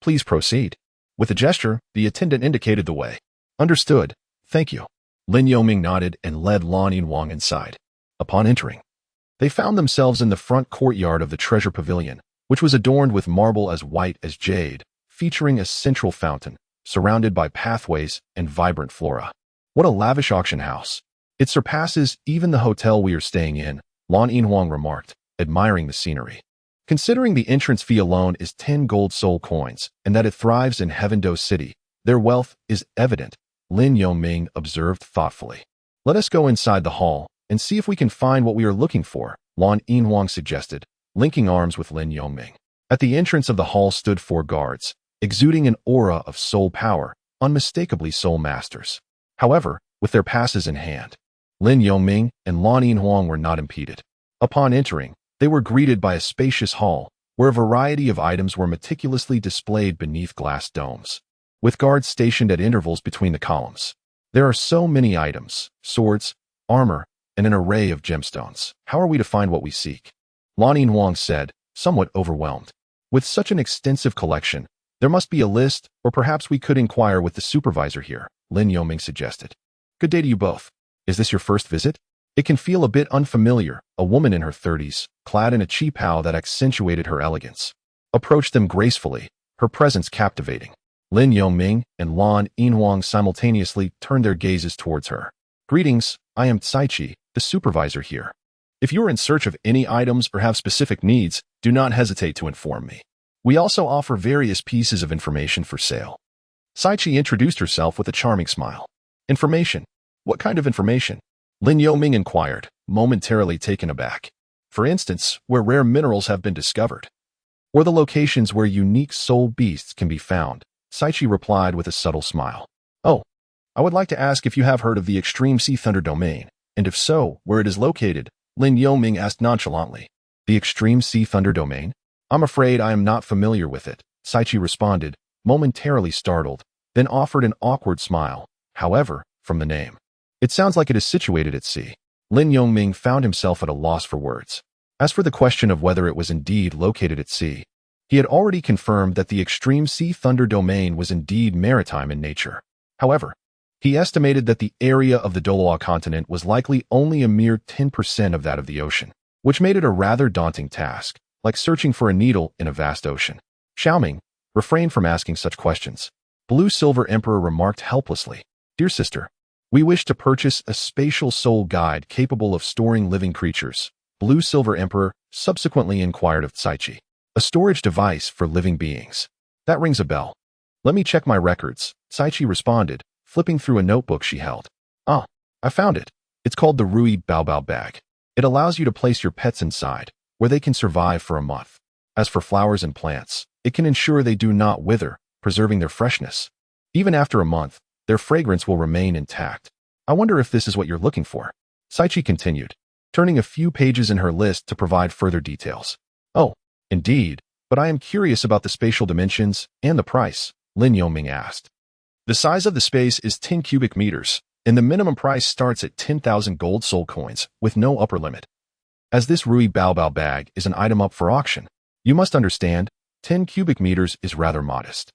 A: Please proceed. With a gesture, the attendant indicated the way. Understood. Thank you. Lin Yongming nodded and led Lan Yinhuang inside. Upon entering, they found themselves in the front courtyard of the treasure pavilion, which was adorned with marble as white as jade, featuring a central fountain, surrounded by pathways and vibrant flora. What a lavish auction house. It surpasses even the hotel we are staying in, Lan Yinhuang remarked, admiring the scenery. Considering the entrance fee alone is 10 gold soul coins and that it thrives in Heavendo City, their wealth is evident, Lin Yongming observed thoughtfully. Let us go inside the hall and see if we can find what we are looking for, Lan Yinhuang suggested, linking arms with Lin Yongming. At the entrance of the hall stood 4 guards, exuding an aura of soul power, unmistakably soul masters. However, with their passes in hand, Lin Yongming and Lan Yinhuang were not impeded. Upon entering, they were greeted by a spacious hall, where a variety of items were meticulously displayed beneath glass domes, with guards stationed at intervals between the columns. There are so many items, swords, armor, and an array of gemstones. How are we to find what we seek? Lan Yinhuang said, somewhat overwhelmed. With such an extensive collection, there must be a list, or perhaps we could inquire with the supervisor here, Lin Yongming suggested. Good day to you both. Is this your first visit? It can feel a bit unfamiliar, a woman in her 30s, clad in a qipao that accentuated her elegance, approached them gracefully, her presence captivating. Lin Yongming and Lan Yinhuang simultaneously turned their gazes towards her. Greetings, I am Caichi, the supervisor here. If you are in search of any items or have specific needs, do not hesitate to inform me. We also offer various pieces of information for sale. Caichi introduced herself with a charming smile. Information? What kind of information? Lin Yongming inquired, momentarily taken aback. For instance, where rare minerals have been discovered, or the locations where unique soul beasts can be found, Caichi replied with a subtle smile. Oh, I would like to ask if you have heard of the Extreme Sea Thunder Domain, and if so, where it is located, Lin Yongming asked nonchalantly. The Extreme Sea Thunder Domain? I'm afraid I am not familiar with it, Caichi responded, momentarily startled, then offered an awkward smile. However, from the name, it sounds like it is situated at sea. Lin Yongming found himself at a loss for words. As for the question of whether it was indeed located at sea, he had already confirmed that the Extreme Sea Thunder Domain was indeed maritime in nature. However, he estimated that the area of the Douluo continent was likely only a mere 10% of that of the ocean, which made it a rather daunting task, like searching for a needle in a vast ocean. Xiaoming, refrain from asking such questions. Blue Silver Emperor remarked helplessly. Dear sister, we wish to purchase a spatial soul guide capable of storing living creatures. Blue Silver Emperor subsequently inquired of Caichi. A storage device for living beings. That rings a bell. Let me check my records, Caichi responded, flipping through a notebook she held. Ah, I found it. It's called the Rui Baobao bag. It allows you to place your pets inside, where they can survive for a month. As for flowers and plants, it can ensure they do not wither, preserving their freshness. Even after a month, their fragrance will remain intact. I wonder if this is what you're looking for. Caichi continued, turning a few pages in her list to provide further details. Oh, indeed, but I am curious about the spatial dimensions and the price, Lin Yongming asked. The size of the space is 10 cubic meters, and the minimum price starts at 10,000 gold soul coins, with no upper limit. As this Rui Baobao bag is an item up for auction, you must understand, 10 cubic meters is rather modest.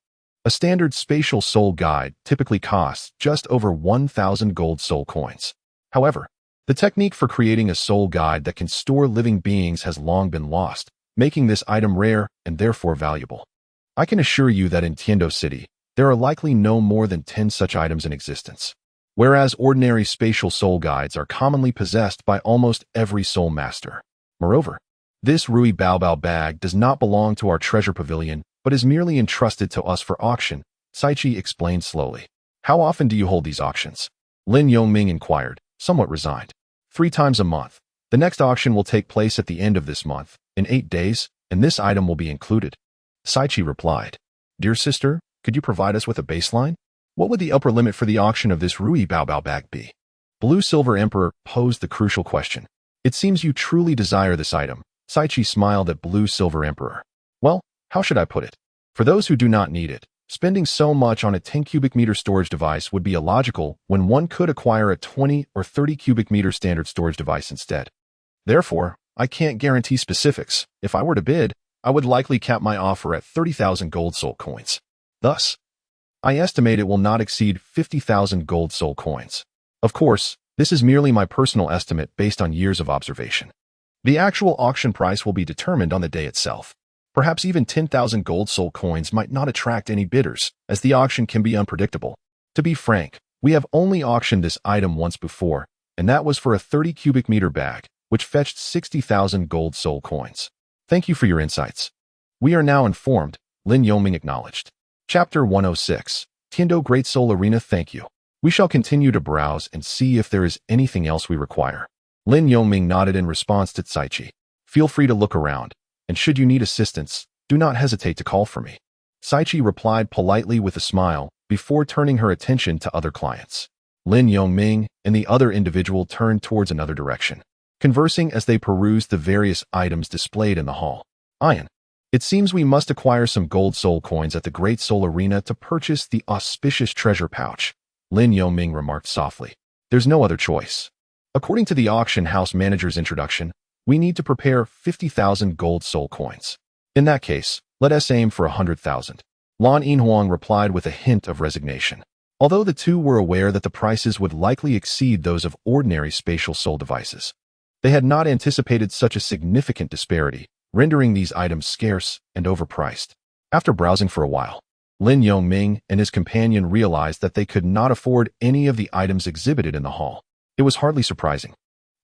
A: A standard spatial soul guide typically costs just over 1,000 gold soul coins. However, the technique for creating a soul guide that can store living beings has long been lost, making this item rare and therefore valuable. I can assure you that in Tiando City, there are likely no more than 10 such items in existence, whereas ordinary spatial soul guides are commonly possessed by almost every soul master. Moreover, this Rui Baobao bag does not belong to our treasure pavilion, but is merely entrusted to us for auction, Caichi explained slowly. How often do you hold these auctions? Lin Yongming inquired, somewhat resigned. 3 times a month. The next auction will take place at the end of this month, in 8 days, and this item will be included. Saichi replied, Dear sister, could you provide us with a baseline? What would the upper limit for the auction of this Rui Baobao bag be? Blue Silver Emperor posed the crucial question. It seems you truly desire this item. Saichi smiled at Blue Silver Emperor. Well, how should I put it? For those who do not need it, spending so much on a 10 cubic meter storage device would be illogical when one could acquire a 20 or 30 cubic meter standard storage device instead. Therefore, I can't guarantee specifics. If I were to bid, I would likely cap my offer at 30,000 gold soul coins. Thus, I estimate it will not exceed 50,000 gold soul coins. Of course, this is merely my personal estimate based on years of observation. The actual auction price will be determined on the day itself. Perhaps even 10,000 gold soul coins might not attract any bidders, as the auction can be unpredictable. To be frank, we have only auctioned this item once before, and that was for a 30 cubic meter bag, which fetched 60,000 gold soul coins. Thank you for your insights. We are now informed, Lin Yongming acknowledged. Chapter 106, Tiando Great Soul Arena. Thank you. We shall continue to browse and see if there is anything else we require. Lin Yongming nodded in response to Saichi. Feel free to look around, and should you need assistance, do not hesitate to call for me. Saichi replied politely with a smile before turning her attention to other clients. Lin Yongming and the other individual turned towards another direction, conversing as they perused the various items displayed in the hall. Ian, it seems we must acquire some gold soul coins at the Great Soul Arena to purchase the auspicious treasure pouch, Lin Yongming remarked softly. There's no other choice. According to the auction house manager's introduction, we need to prepare 50,000 gold soul coins. In that case, let us aim for 100,000. Lan Yinhuang replied with a hint of resignation. Although the two were aware that the prices would likely exceed those of ordinary spatial soul devices, they had not anticipated such a significant disparity, rendering these items scarce and overpriced. After browsing for a while, Lin Yongming and his companion realized that they could not afford any of the items exhibited in the hall. It was hardly surprising,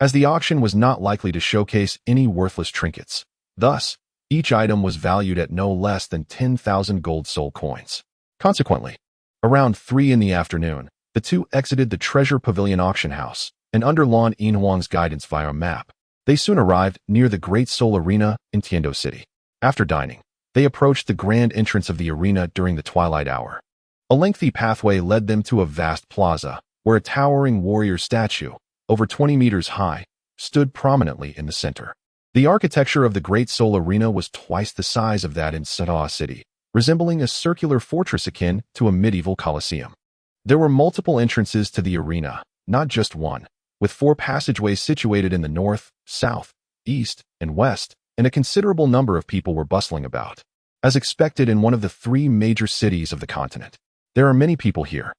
A: as the auction was not likely to showcase any worthless trinkets. Thus, each item was valued at no less than 10,000 gold soul coins. Consequently, around 3 in the afternoon, the two exited the Treasure Pavilion auction house, and under Lan Yinhuang's guidance via a map, they soon arrived near the Great Soul Arena in Tiando City. After dining, they approached the grand entrance of the arena during the twilight hour. A lengthy pathway led them to a vast plaza, where a towering warrior statue, over 20 meters high, stood prominently in the center. The architecture of the Great Soul Arena was twice the size of that in Sada'a City, resembling a circular fortress akin to a medieval coliseum. There were multiple entrances to the arena, not just one, with 4 passageways situated in the north, south, east, and west, and a considerable number of people were bustling about. As expected in one of the 3 major cities of the continent, there are many people here.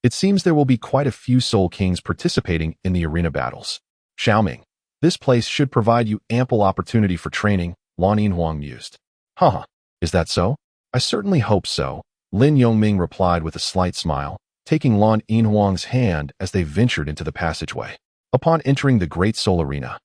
A: It seems there will be quite a few Soul Kings participating in the arena battles. Xiaoming, this place should provide you ample opportunity for training, Lan Yinhuang mused. Haha, is that so? I certainly hope so, Lin Yongming replied with a slight smile, taking Lan Yinhuang's hand as they ventured into the passageway. Upon entering the Great Soul Arena,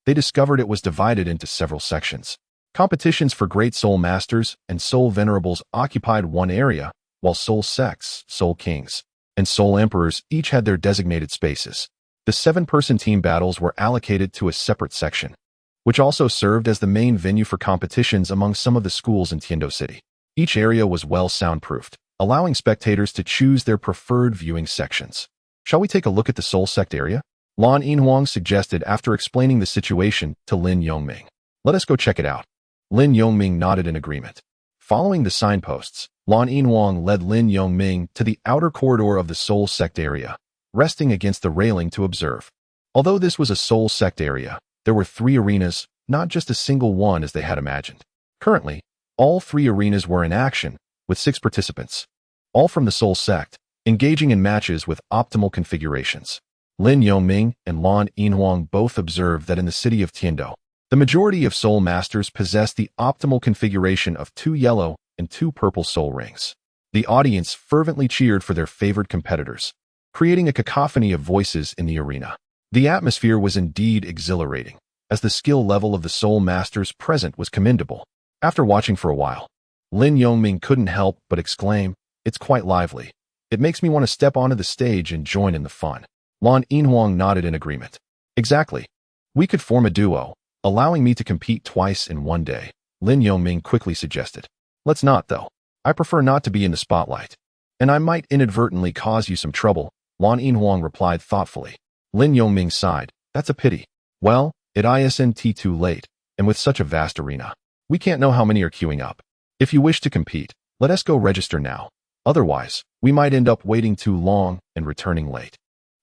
A: they discovered it was divided into several sections. Competitions for Great Soul Masters and Soul Venerables occupied one area, while Soul Sects, Soul Kings, and Soul Emperors each had their designated spaces. The 7-person team battles were allocated to a separate section, which also served as the main venue for competitions among some of the schools in Tiando City. Each area was well soundproofed, allowing spectators to choose their preferred viewing sections. Shall we take a look at the Soul Sect area? Lan Yinhuang suggested after explaining the situation to Lin Yongming. Let us go check it out. Lin Yongming nodded in agreement. Following the signposts, Lan Yinhuang led Lin Yongming to the outer corridor of the Soul Sect area, resting against the railing to observe. Although this was a Soul Sect area, there were 3 arenas, not just a single one as they had imagined. Currently, all 3 arenas were in action, with 6 participants, all from the Soul Sect, engaging in matches with optimal configurations. Lin Yongming and Lan Yinhuang both observed that in the city of Tiando, the majority of Soul Masters possessed the optimal configuration of 2 yellow and 2 purple soul rings. The audience fervently cheered for their favored competitors, creating a cacophony of voices in the arena. The atmosphere was indeed exhilarating, as the skill level of the Soul Masters present was commendable. After watching for a while, Lin Yongming couldn't help but exclaim, "It's quite lively. It makes me want to step onto the stage and join in the fun." Lan Yinhuang nodded in agreement. Exactly. We could form a duo, allowing me to compete twice in one day, Lin Yongming quickly suggested. Let's not, though. I prefer not to be in the spotlight. And I might inadvertently cause you some trouble, Lan Yinhuang replied thoughtfully. Lin Yongming sighed. That's a pity. Well, it isn't too late, and with such a vast arena, we can't know how many are queuing up. If you wish to compete, let us go register now. Otherwise, we might end up waiting too long and returning late.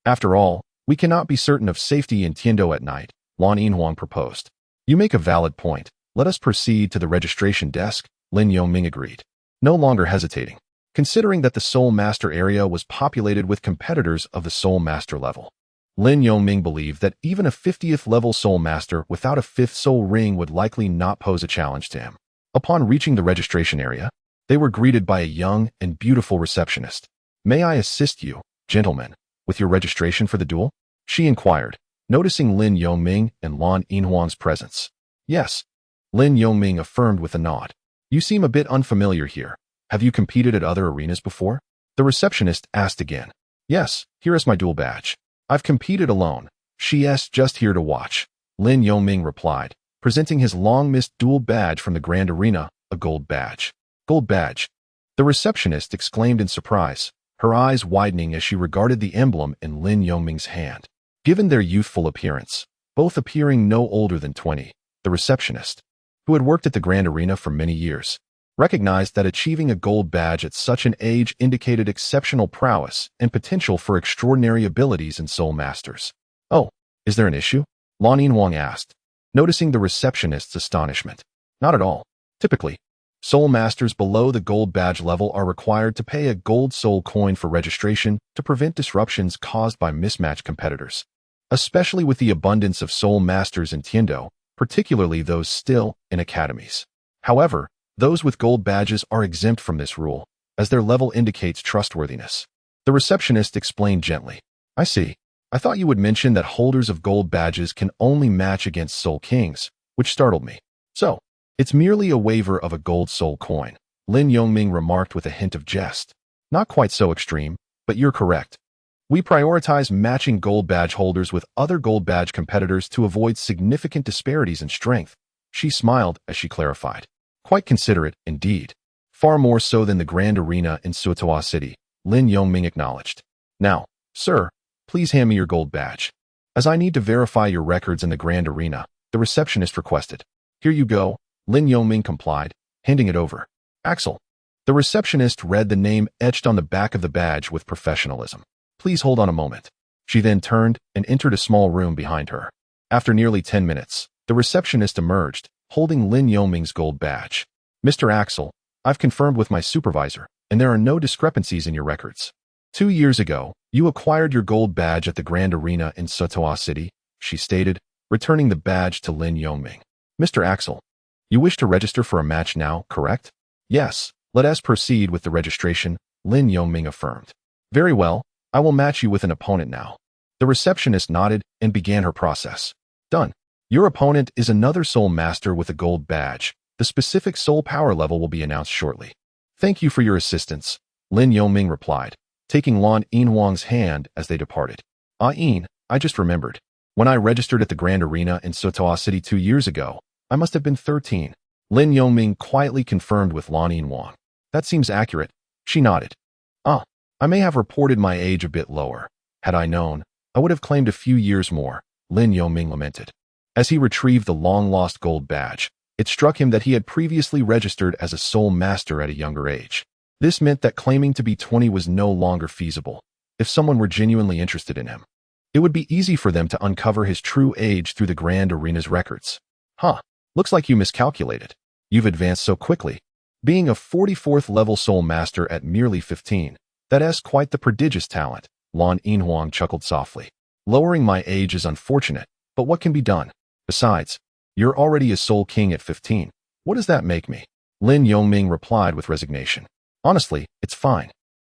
A: After all, we cannot be certain of safety in Tiando at night, Lan Yinhuang proposed. You make a valid point. Let us proceed to the registration desk, Lin Yongming agreed, no longer hesitating, considering that the Soul Master area was populated with competitors of the Soul Master level. Lin Yongming believed that even a 50th level Soul Master without a 5th Soul Ring would likely not pose a challenge to him. Upon reaching the registration area, they were greeted by a young and beautiful receptionist. May I assist you, gentlemen, with your registration for the duel? She inquired, noticing Lin Yongming and Lan Yinhuang's presence. Yes. Lin Yongming affirmed with a nod. You seem a bit unfamiliar here. Have you competed at other arenas before? The receptionist asked again. Yes, here is my duel badge. I've competed alone. She's just here to watch, Lin Yongming replied, presenting his long-missed duel badge from the Grand Arena, a gold badge. Gold badge. The receptionist exclaimed in surprise, her eyes widening as she regarded the emblem in Lin Yongming's hand. Given their youthful appearance, both appearing no older than 20, the receptionist, who had worked at the Grand Arena for many years, recognized that achieving a gold badge at such an age indicated exceptional prowess and potential for extraordinary abilities in Soul Masters. Oh, is there an issue? Lan Yinhuang asked, noticing the receptionist's astonishment. Not at all. Typically, Soul Masters below the gold badge level are required to pay a gold soul coin for registration to prevent disruptions caused by mismatched competitors. Especially with the abundance of Soul Masters in Tiando, particularly those still in academies. However, those with gold badges are exempt from this rule, as their level indicates trustworthiness. The receptionist explained gently. I see. I thought you would mention that holders of gold badges can only match against Soul Kings, which startled me. So, it's merely a waiver of a gold soul coin, Lin Yongming remarked with a hint of jest. Not quite so extreme, but you're correct. We prioritize matching gold badge holders with other gold badge competitors to avoid significant disparities in strength. She smiled as she clarified. Quite considerate, indeed. Far more so than the Grand Arena in Succumbed City, Lin Yongming acknowledged. Now, sir, please hand me your gold badge. As I need to verify your records in the Grand Arena, the receptionist requested. Here you go, Lin Yongming complied, handing it over. Axel. The receptionist read the name etched on the back of the badge with professionalism. Please hold on a moment. She then turned and entered a small room behind her. After nearly 10 minutes, the receptionist emerged, holding Lin Yongming's gold badge. Mr. Axel, I've confirmed with my supervisor, and there are no discrepancies in your records. 2 years ago, you acquired your gold badge at the Grand Arena in Succumbed City, she stated, returning the badge to Lin Yongming. Mr. Axel, you wish to register for a match now, correct? Yes, let us proceed with the registration, Lin Yongming affirmed. Very well, I will match you with an opponent now. The receptionist nodded and began her process. Done. Your opponent is another Soul Master with a gold badge. The specific soul power level will be announced shortly. Thank you for your assistance, Lin Yongming replied, taking Lan Yinhuang's hand as they departed. Yin, I just remembered. When I registered at the Grand Arena in Succumbed City 2 years ago, I must have been 13. Lin Yongming quietly confirmed with Lan Yinhuang. That seems accurate. She nodded. I may have reported my age a bit lower. Had I known, I would have claimed a few years more, Lin Yongming lamented. As he retrieved the long-lost gold badge, it struck him that he had previously registered as a Soul Master at a younger age. This meant that claiming to be 20 was no longer feasible. If someone were genuinely interested in him, it would be easy for them to uncover his true age through the Grand Arena's records. Looks like you miscalculated. You've advanced so quickly. Being a 44th level Soul Master at merely 15, that's quite the prodigious talent, Lan Yinhuang chuckled softly. Lowering my age is unfortunate, but what can be done? Besides, you're already a Soul King at 15. What does that make me? Lin Yongming replied with resignation. Honestly, it's fine.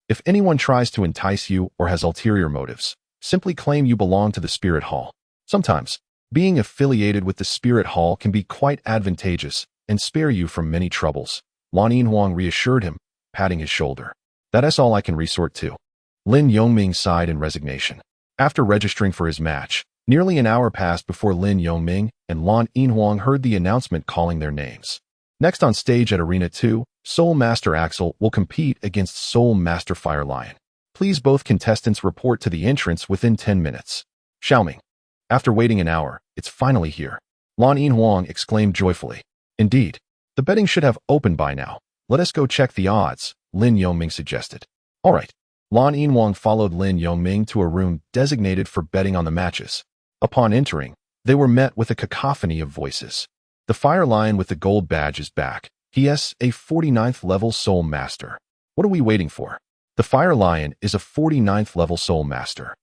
A: If anyone tries to entice you or has ulterior motives, simply claim you belong to the Spirit Hall. Sometimes, being affiliated with the Spirit Hall can be quite advantageous and spare you from many troubles, Lan Yinhuang reassured him, patting his shoulder. That's all I can resort to. Lin Yongming sighed in resignation. After registering for his match, nearly an hour passed before Lin Yongming and Lan Yinhuang heard the announcement calling their names. Next on stage at Arena 2, Soul Master Axel will compete against Soul Master Fire Lion. Please both contestants report to the entrance within 10 minutes. Xiaoming. After waiting an hour, it's finally here. Lan Yinhuang exclaimed joyfully. Indeed. The betting should have opened by now. Let us go check the odds, Lin Yongming suggested. All right. Lan Yinhuang followed Lin Yongming to a room designated for betting on the matches. Upon entering, they were met with a cacophony of voices. The Fire Lion with the gold badge is back. He is a 49th level Soul Master. What are we waiting for? The Fire Lion is a 49th level Soul Master.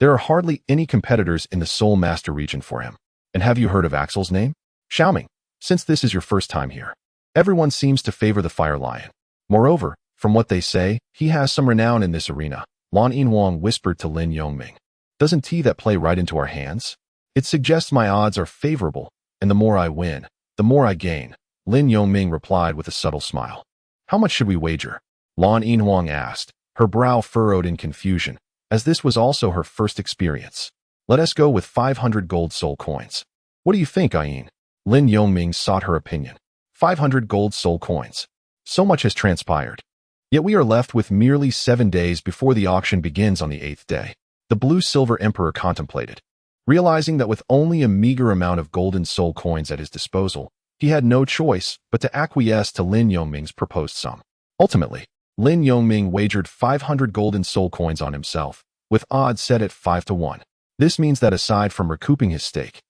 A: There are hardly any competitors in the Soul Master region for him. And have you heard of Axel's name? Xiaoming, since this is your first time here. Everyone seems to favor the Fire Lion. Moreover, from what they say, he has some renown in this arena, Lan Yinhuang whispered to Lin Yongming. Doesn't that play right into our hands? It suggests my odds are favorable, and the more I win, the more I gain, Lin Yongming replied with a subtle smile. How much should we wager? Lan Yinhuang asked, her brow furrowed in confusion, as this was also her first experience. Let us go with 500 gold soul coins. What do you think, Ayin? Lin Yongming sought her opinion. 500 gold soul coins. So much has transpired. Yet we are left with merely 7 days before the auction begins on the 8th day. The Blue-Silver Emperor contemplated. Realizing that with only a meager amount of golden soul coins at his disposal, he had no choice but to acquiesce to Lin Yongming's proposed sum. Ultimately, Lin Yongming wagered 500 golden soul coins on himself, with odds set at 5-1. This means that aside from recouping his stake,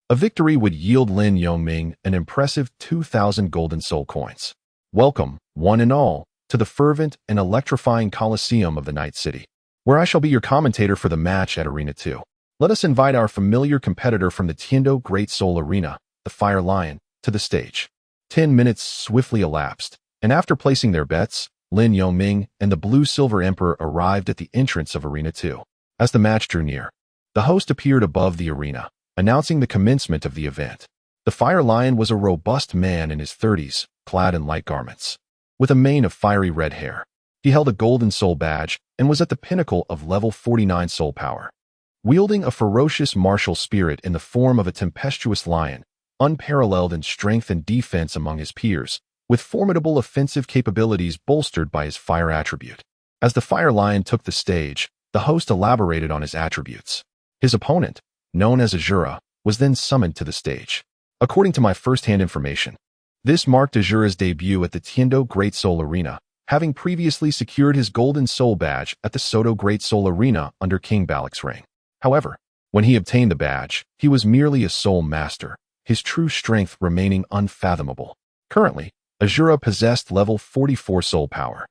A: a victory would yield Lin Yongming an impressive 2,000 golden soul coins. Welcome, one and all, to the fervent and electrifying Colosseum of the Night City, where I shall be your commentator for the match at Arena 2. Let us invite our familiar competitor from the Tiando Great Soul Arena, the Fire Lion, to the stage. 10 minutes swiftly elapsed, and after placing their bets, Lin Yongming and the Blue-Silver Emperor arrived at the entrance of Arena 2. As the match drew near, the host appeared above the arena, announcing the commencement of the event. The Fire Lion was a robust man in his 30s, clad in light garments, with a mane of fiery red hair. He held a golden soul badge and was at the pinnacle of level 49 soul power. Wielding a ferocious martial spirit in the form of a tempestuous lion, unparalleled in strength and defense among his peers, with formidable offensive capabilities bolstered by his fire attribute. As the Fire Lion took the stage, the host elaborated on his attributes. His opponent, known as Azura, was then summoned to the stage. According to my first-hand information, this marked Azura's debut at the Tiando Great Soul Arena, having previously secured his golden soul badge at the Soto Great Soul Arena under King Balak's reign. However, when he obtained the badge, he was merely a soul master, his true strength remaining unfathomable. Currently, Azura possessed level 44 soul power,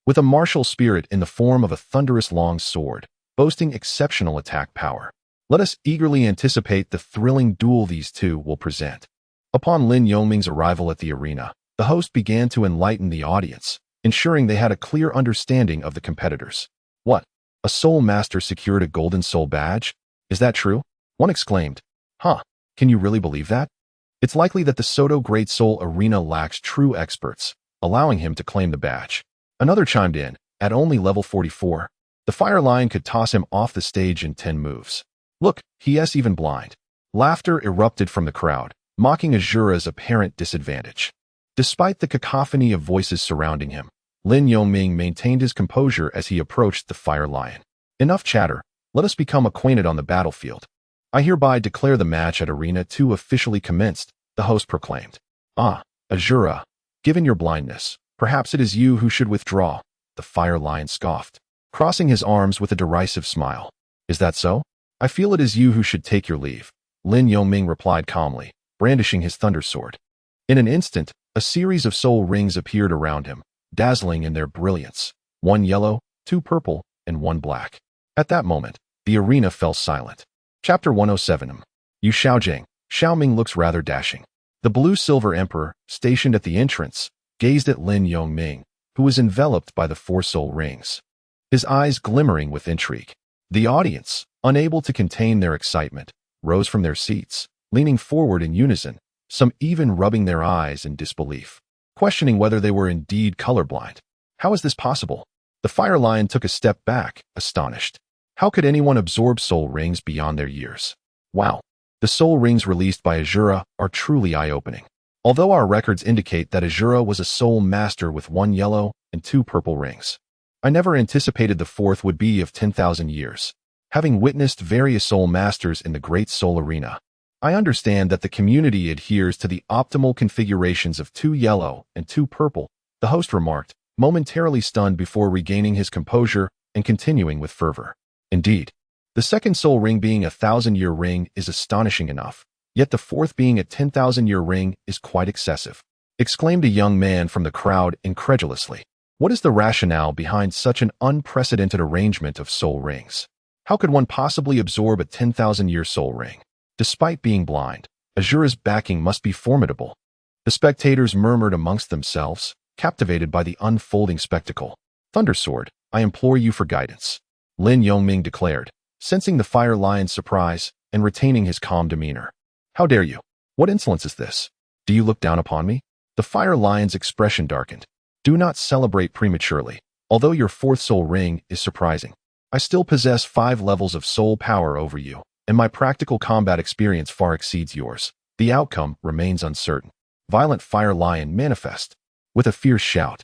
A: with a martial spirit in the form of a thunderous long sword, boasting exceptional attack power. Let us eagerly anticipate the thrilling duel these two will present. Upon Lin Yongming's arrival at the arena, the host began to enlighten the audience, ensuring they had a clear understanding of the competitors. What? A soul master secured a golden soul badge? Is that true? One exclaimed. Huh, can you really believe that? It's likely that the Soto Great Soul Arena lacks true experts, allowing him to claim the badge. Another chimed in, at only level 44, the Fire Lion could toss him off the stage in 10 moves. Look, he is even blind. Laughter erupted from the crowd, mocking Azura's apparent disadvantage. Despite the cacophony of voices surrounding him, Lin Yongming maintained his composure as he approached the Fire Lion. Enough chatter, let us become acquainted on the battlefield. I hereby declare the match at Arena 2 officially commenced, the host proclaimed. Ah, Azura, given your blindness, perhaps it is you who should withdraw, the Fire Lion scoffed, crossing his arms with a derisive smile. Is that so? I feel it is you who should take your leave, Lin Yongming replied calmly, brandishing his thunder sword. In an instant, a series of soul rings appeared around him, dazzling in their brilliance, 1 yellow, 2 purple, and 1 black. At that moment, the arena fell silent. Chapter 107. Yu Xiaojing. Xiaoming looks rather dashing. The Blue-Silver Emperor, stationed at the entrance, gazed at Lin Yongming, who was enveloped by the 4 soul rings, his eyes glimmering with intrigue. The audience, unable to contain their excitement, rose from their seats, leaning forward in unison, some even rubbing their eyes in disbelief, questioning whether they were indeed colorblind. How is this possible? The Fire Lion took a step back, astonished. How could anyone absorb soul rings beyond their years? Wow. The soul rings released by Azura are truly eye-opening. Although our records indicate that Azura was a soul master with 1 yellow and 2 purple rings, I never anticipated the 4th would be of 10,000 years. Having witnessed various soul masters in the Great Soul Arena, I understand that the community adheres to the optimal configurations of 2 yellow and 2 purple, the host remarked, momentarily stunned before regaining his composure and continuing with fervor. Indeed, the 2nd soul ring being a 1,000-year ring is astonishing enough, yet the 4th being a 10,000-year ring is quite excessive, exclaimed a young man from the crowd incredulously. What is the rationale behind such an unprecedented arrangement of soul rings? How could one possibly absorb a 10,000-year soul ring? Despite being blind, Azura's backing must be formidable. The spectators murmured amongst themselves, captivated by the unfolding spectacle. Thundersword, I implore you for guidance, Lin Yongming declared, sensing the Fire Lion's surprise and retaining his calm demeanor. How dare you? What insolence is this? Do you look down upon me? The Fire Lion's expression darkened. Do not celebrate prematurely. Although your 4th soul ring is surprising, I still possess 5 levels of soul power over you, and my practical combat experience far exceeds yours. The outcome remains uncertain. Violent Fire Lion manifest. With a fierce shout,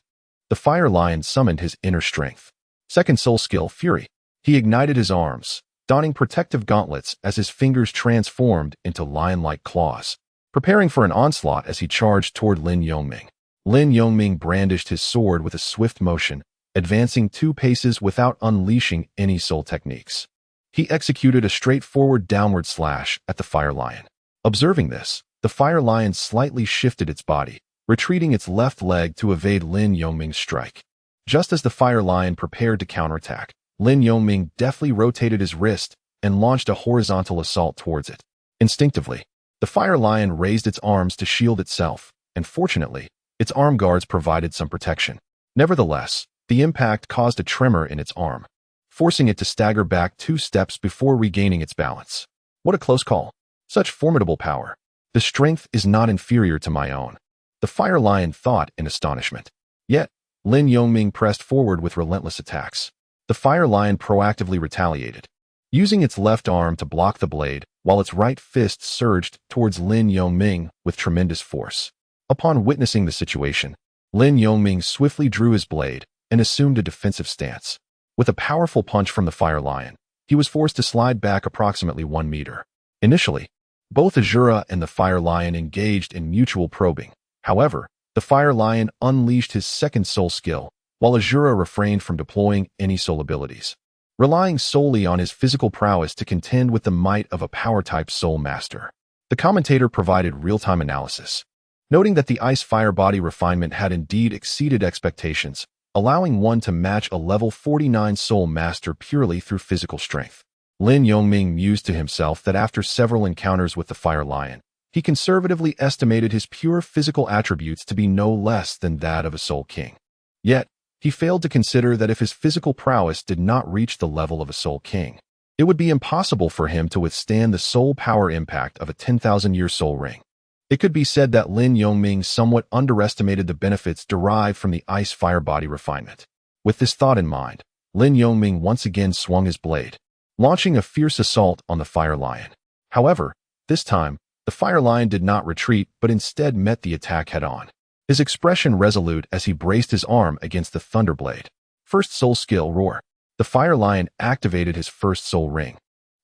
A: the Fire Lion summoned his inner strength. 2nd soul skill, Fury. He ignited his arms, donning protective gauntlets as his fingers transformed into lion-like claws, preparing for an onslaught as he charged toward Lin Yongming. Lin Yongming brandished his sword with a swift motion, advancing 2 paces without unleashing any soul techniques. He executed a straightforward downward slash at the Fire Lion. Observing this, the Fire Lion slightly shifted its body, retreating its left leg to evade Lin Yongming's strike. Just as the Fire Lion prepared to counterattack, Lin Yongming deftly rotated his wrist and launched a horizontal assault towards it. Instinctively, the Fire Lion raised its arms to shield itself, and fortunately, its arm guards provided some protection. Nevertheless, the impact caused a tremor in its arm, forcing it to stagger back 2 steps before regaining its balance. What a close call. Such formidable power. The strength is not inferior to my own, the Fire Lion thought in astonishment. Yet, Lin Yongming pressed forward with relentless attacks. The Fire Lion proactively retaliated, using its left arm to block the blade, while its right fist surged towards Lin Yongming with tremendous force. Upon witnessing the situation, Lin Yongming swiftly drew his blade and assumed a defensive stance. With a powerful punch from the Fire Lion, he was forced to slide back approximately 1 meter. Initially, both Azura and the Fire Lion engaged in mutual probing. However, the Fire Lion unleashed his 2nd soul skill, while Azura refrained from deploying any soul abilities, relying solely on his physical prowess to contend with the might of a power-type soul master. The commentator provided real-time analysis, noting that the ice fire body refinement had indeed exceeded expectations, allowing one to match a level 49 soul master purely through physical strength. Lin Yongming mused to himself that after several encounters with the Fire Lion, he conservatively estimated his pure physical attributes to be no less than that of a soul king. Yet, he failed to consider that if his physical prowess did not reach the level of a soul king, it would be impossible for him to withstand the soul power impact of a 10,000-year soul ring. It could be said that Lin Yongming somewhat underestimated the benefits derived from the ice fire body refinement. With this thought in mind, Lin Yongming once again swung his blade, launching a fierce assault on the Fire Lion. However, this time, the Fire Lion did not retreat but instead met the attack head-on, his expression resolute as he braced his arm against the Thunderblade. 1st soul skill, Roar. The Fire Lion activated his 1st soul ring,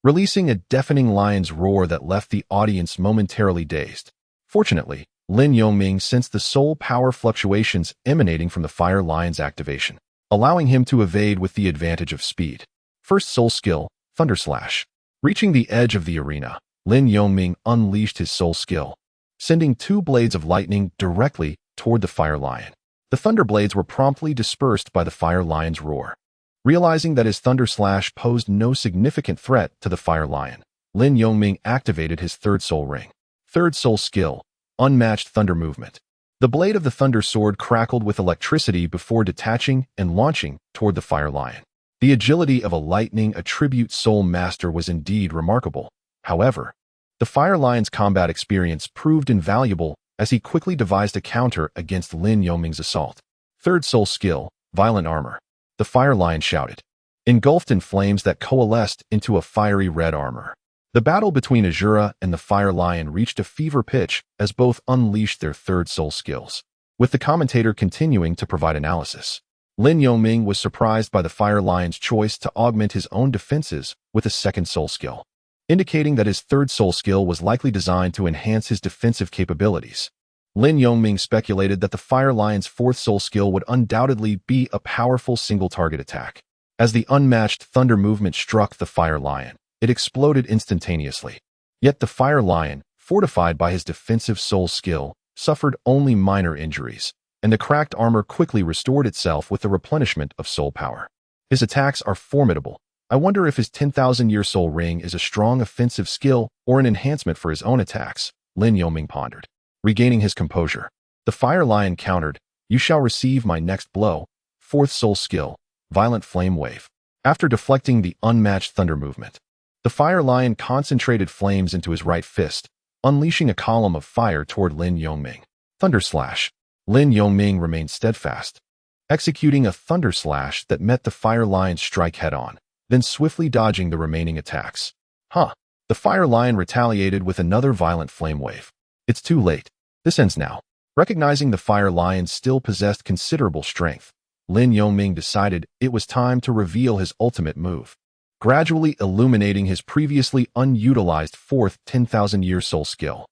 A: releasing a deafening lion's roar that left the audience momentarily dazed. Fortunately, Lin Yongming sensed the soul power fluctuations emanating from the Fire Lion's activation, allowing him to evade with the advantage of speed. 1st soul skill, Thunder Slash. Reaching the edge of the arena, Lin Yongming unleashed his soul skill, sending 2 blades of lightning directly toward the Fire Lion. The thunder blades were promptly dispersed by the Fire Lion's roar. Realizing that his Thunder Slash posed no significant threat to the Fire Lion, Lin Yongming activated his 3rd soul ring. 3rd soul skill, Unmatched Thunder Movement. The blade of the Thunder Sword crackled with electricity before detaching and launching toward the Fire Lion. The agility of a lightning attribute soul master was indeed remarkable. However, the Fire Lion's combat experience proved invaluable as he quickly devised a counter against Lin Yongming's assault. 3rd soul skill, Violent Armor. The Fire Lion shouted, engulfed in flames that coalesced into a fiery red armor. The battle between Azura and the Fire Lion reached a fever pitch as both unleashed their third soul skills. With the commentator continuing to provide analysis, Lin Yongming was surprised by the Fire Lion's choice to augment his own defenses with a second soul skill, indicating that his third soul skill was likely designed to enhance his defensive capabilities. Lin Yongming speculated that the Fire Lion's fourth soul skill would undoubtedly be a powerful single-target attack. As the unmatched thunder movement struck the Fire Lion, it exploded instantaneously. Yet the Fire Lion, fortified by his defensive soul skill, suffered only minor injuries, and the cracked armor quickly restored itself with the replenishment of soul power. His attacks are formidable. I wonder if his 10,000-year soul ring is a strong offensive skill or an enhancement for his own attacks, Lin Yongming pondered. Regaining his composure, the Fire Lion countered, "You shall receive my next blow, fourth soul skill, violent flame wave." After deflecting the unmatched thunder movement, the Fire Lion concentrated flames into his right fist, unleashing a column of fire toward Lin Yongming. Thunder slash. Lin Yongming remained steadfast, executing a thunder slash that met the Fire Lion's strike head-on, then swiftly dodging the remaining attacks. The Fire Lion retaliated with another violent flame wave. It's too late. This ends now. Recognizing the Fire Lion still possessed considerable strength, Lin Yongming decided it was time to reveal his ultimate move, gradually illuminating his previously unutilized fourth 10,000-year soul skill.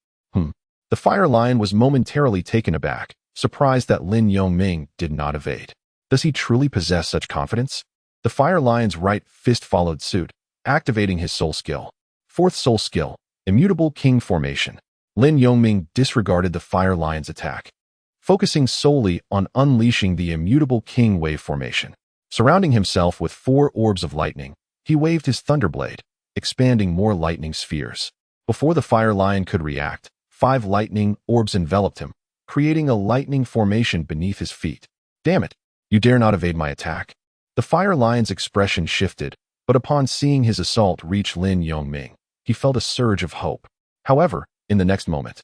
A: The Fire Lion was momentarily taken aback, surprised that Lin Yongming did not evade. Does he truly possess such confidence? The Fire Lion's right fist followed suit, activating his soul skill. Fourth soul skill, Immutable King Formation. Lin Yongming disregarded the Fire Lion's attack, focusing solely on unleashing the Immutable King Wave Formation. Surrounding himself with 4 orbs of lightning, he waved his Thunderblade, expanding more lightning spheres. Before the Fire Lion could react, 5 lightning orbs enveloped him, creating a lightning formation beneath his feet. "Damn it! You dare not evade my attack." The Fire Lion's expression shifted, but upon seeing his assault reach Lin Yongming, he felt a surge of hope. However, in the next moment,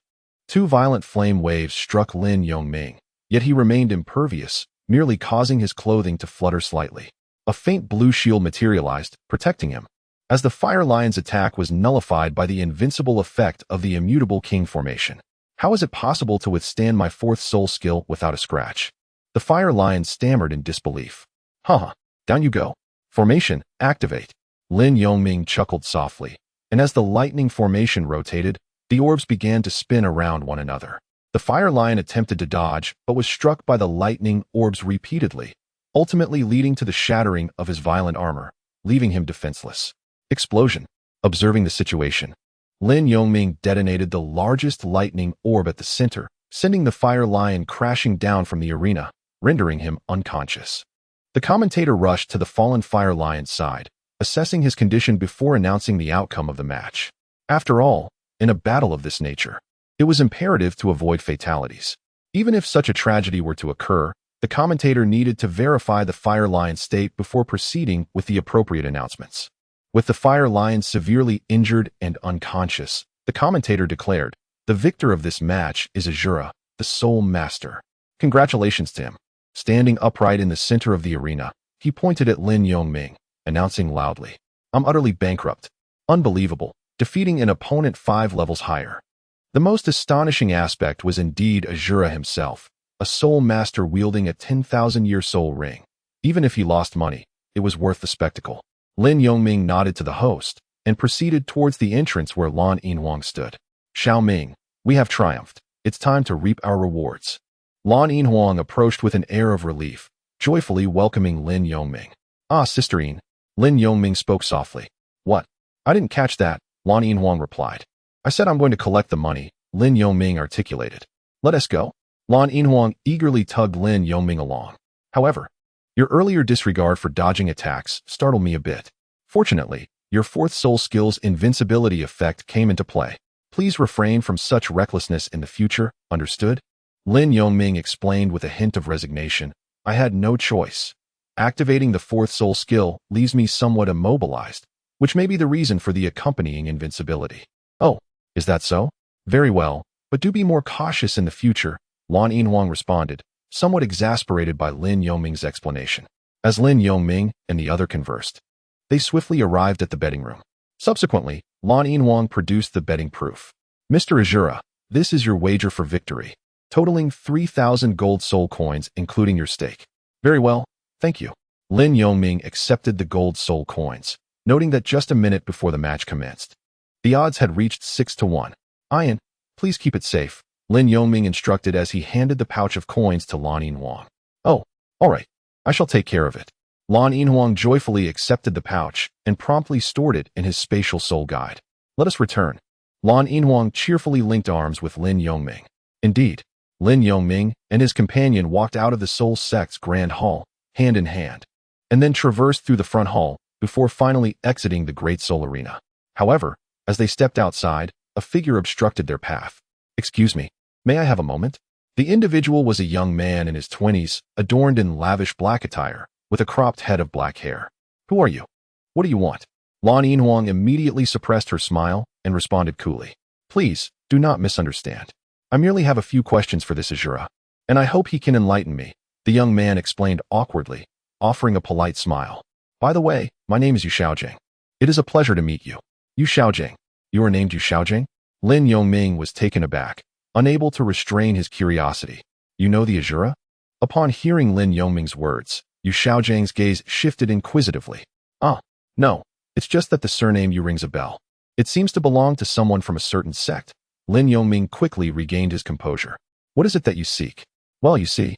A: 2 violent flame waves struck Lin Yongming, yet he remained impervious, merely causing his clothing to flutter slightly. A faint blue shield materialized, protecting him, as the Fire Lion's attack was nullified by the invincible effect of the Immutable King Formation. "How is it possible to withstand my fourth soul skill without a scratch?" The Fire Lion stammered in disbelief. Down you go. Formation, activate." Lin Yongming chuckled softly, and as the lightning formation rotated, the orbs began to spin around one another. The Fire Lion attempted to dodge, but was struck by the lightning orbs repeatedly, ultimately leading to the shattering of his violent armor, leaving him defenseless. Explosion. Observing the situation, Lin Yongming detonated the largest lightning orb at the center, sending the Fire Lion crashing down from the arena, rendering him unconscious. The commentator rushed to the fallen Fire Lion's side, assessing his condition before announcing the outcome of the match. After all, in a battle of this nature, it was imperative to avoid fatalities. Even if such a tragedy were to occur, the commentator needed to verify the Fire Lion's state before proceeding with the appropriate announcements. With the Fire Lion severely injured and unconscious, the commentator declared, "The victor of this match is Azura, the Soul Master. Congratulations to him." Standing upright in the center of the arena, he pointed at Lin Yongming, announcing loudly, "I'm utterly bankrupt. Unbelievable, defeating an opponent 5 levels higher." The most astonishing aspect was indeed Azura himself, a soul master wielding a 10,000-year soul ring. Even if he lost money, it was worth the spectacle. Lin Yongming nodded to the host and proceeded towards the entrance where Lan Yinhuang stood. "Xiao Ming, we have triumphed. It's time to reap our rewards." Lan Yinhuang approached with an air of relief, joyfully welcoming Lin Yongming. "Ah, Sister Yin." Lin Yongming spoke softly. "What? I didn't catch that," Lan Yinhuang replied. "I said I'm going to collect the money," Lin Yongming articulated. "Let us go." Lan Yinhuang eagerly tugged Lin Yongming along. "However, your earlier disregard for dodging attacks startled me a bit. Fortunately, your fourth soul skill's invincibility effect came into play. Please refrain from such recklessness in the future, understood?" Lin Yongming explained with a hint of resignation. "I had no choice. Activating the fourth soul skill leaves me somewhat immobilized, which may be the reason for the accompanying invincibility." "Oh, is that so? Very well, but do be more cautious in the future," Lan Yinhuang responded, somewhat exasperated by Lin Yongming's explanation. As Lin Yongming and the other conversed, they swiftly arrived at the betting room. Subsequently, Lan Yinhuang produced the betting proof. Mr. Azura, this is your wager for victory, totaling 3,000 gold soul coins including your stake. Very well, thank you. Lin Yongming accepted the gold soul coins, noting that just a minute before the match commenced, the odds had reached 6-1. Ian, please keep it safe, Lin Yongming instructed as he handed the pouch of coins to Lan Yinhuang. Oh, all right, I shall take care of it. Lan Yinhuang joyfully accepted the pouch and promptly stored it in his spatial soul guide. Let us return. Lan Yinhuang cheerfully linked arms with Lin Yongming. Indeed, Lin Yongming and his companion walked out of the Soul Sect's Grand Hall, hand in hand, and then traversed through the front hall before finally exiting the Great Soul Arena. However, as they stepped outside, a figure obstructed their path. Excuse me, may I have a moment? The individual was a young man in his 20s, adorned in lavish black attire, with a cropped head of black hair. Who are you? What do you want? Lan Yinhuang immediately suppressed her smile and responded coolly. Please, do not misunderstand. I merely have a few questions for this Azura, and I hope he can enlighten me, the young man explained awkwardly, offering a polite smile. By the way, my name is Yu Xiaojing. It is a pleasure to meet you. Yu Xiaojing. You are named Yu Xiaojing? Lin Yongming was taken aback, unable to restrain his curiosity. You know the Azura? Upon hearing Lin Yongming's words, Yu Xiaojing's gaze shifted inquisitively. No, it's just that the surname Yu rings a bell. It seems to belong to someone from a certain sect. Lin Yongming quickly regained his composure. What is it that you seek? Well, you see,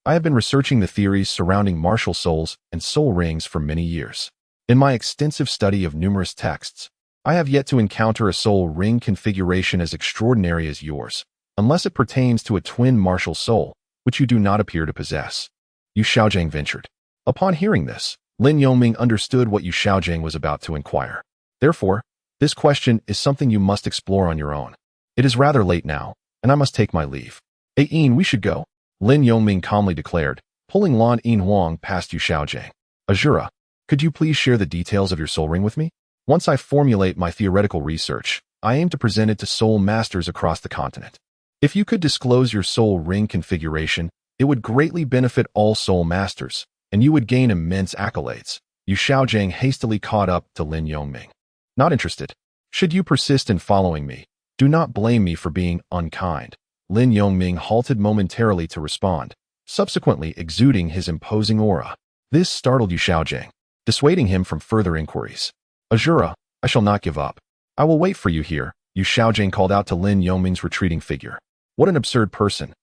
A: I have been researching the theories surrounding martial souls and soul rings for many years. In my extensive study of numerous texts, I have yet to encounter a soul ring configuration as extraordinary as yours, unless it pertains to a twin martial soul, which you do not appear to possess. Yu Xiaojing ventured. Upon hearing this, Lin Yongming understood what Yu Xiaojing was about to inquire. Therefore, this question is something you must explore on your own. It is rather late now, and I must take my leave. Yin, we should go, Lin Yongming calmly declared, pulling Lan Yinhuang past Yu Xiaojing. Azura, could you please share the details of your soul ring with me? Once I formulate my theoretical research, I aim to present it to soul masters across the continent. If you could disclose your soul ring configuration, it would greatly benefit all soul masters, and you would gain immense accolades. Yu Xiaojing hastily caught up to Lin Yongming. Not interested. Should you persist in following me, do not blame me for being unkind. Lin Yongming halted momentarily to respond, subsequently exuding his imposing aura. This startled Yu Xiaojing, dissuading him from further inquiries. Azura, I shall not give up. I will wait for you here, Yu Xiaojing called out to Lin Yongming's retreating figure. What an absurd person.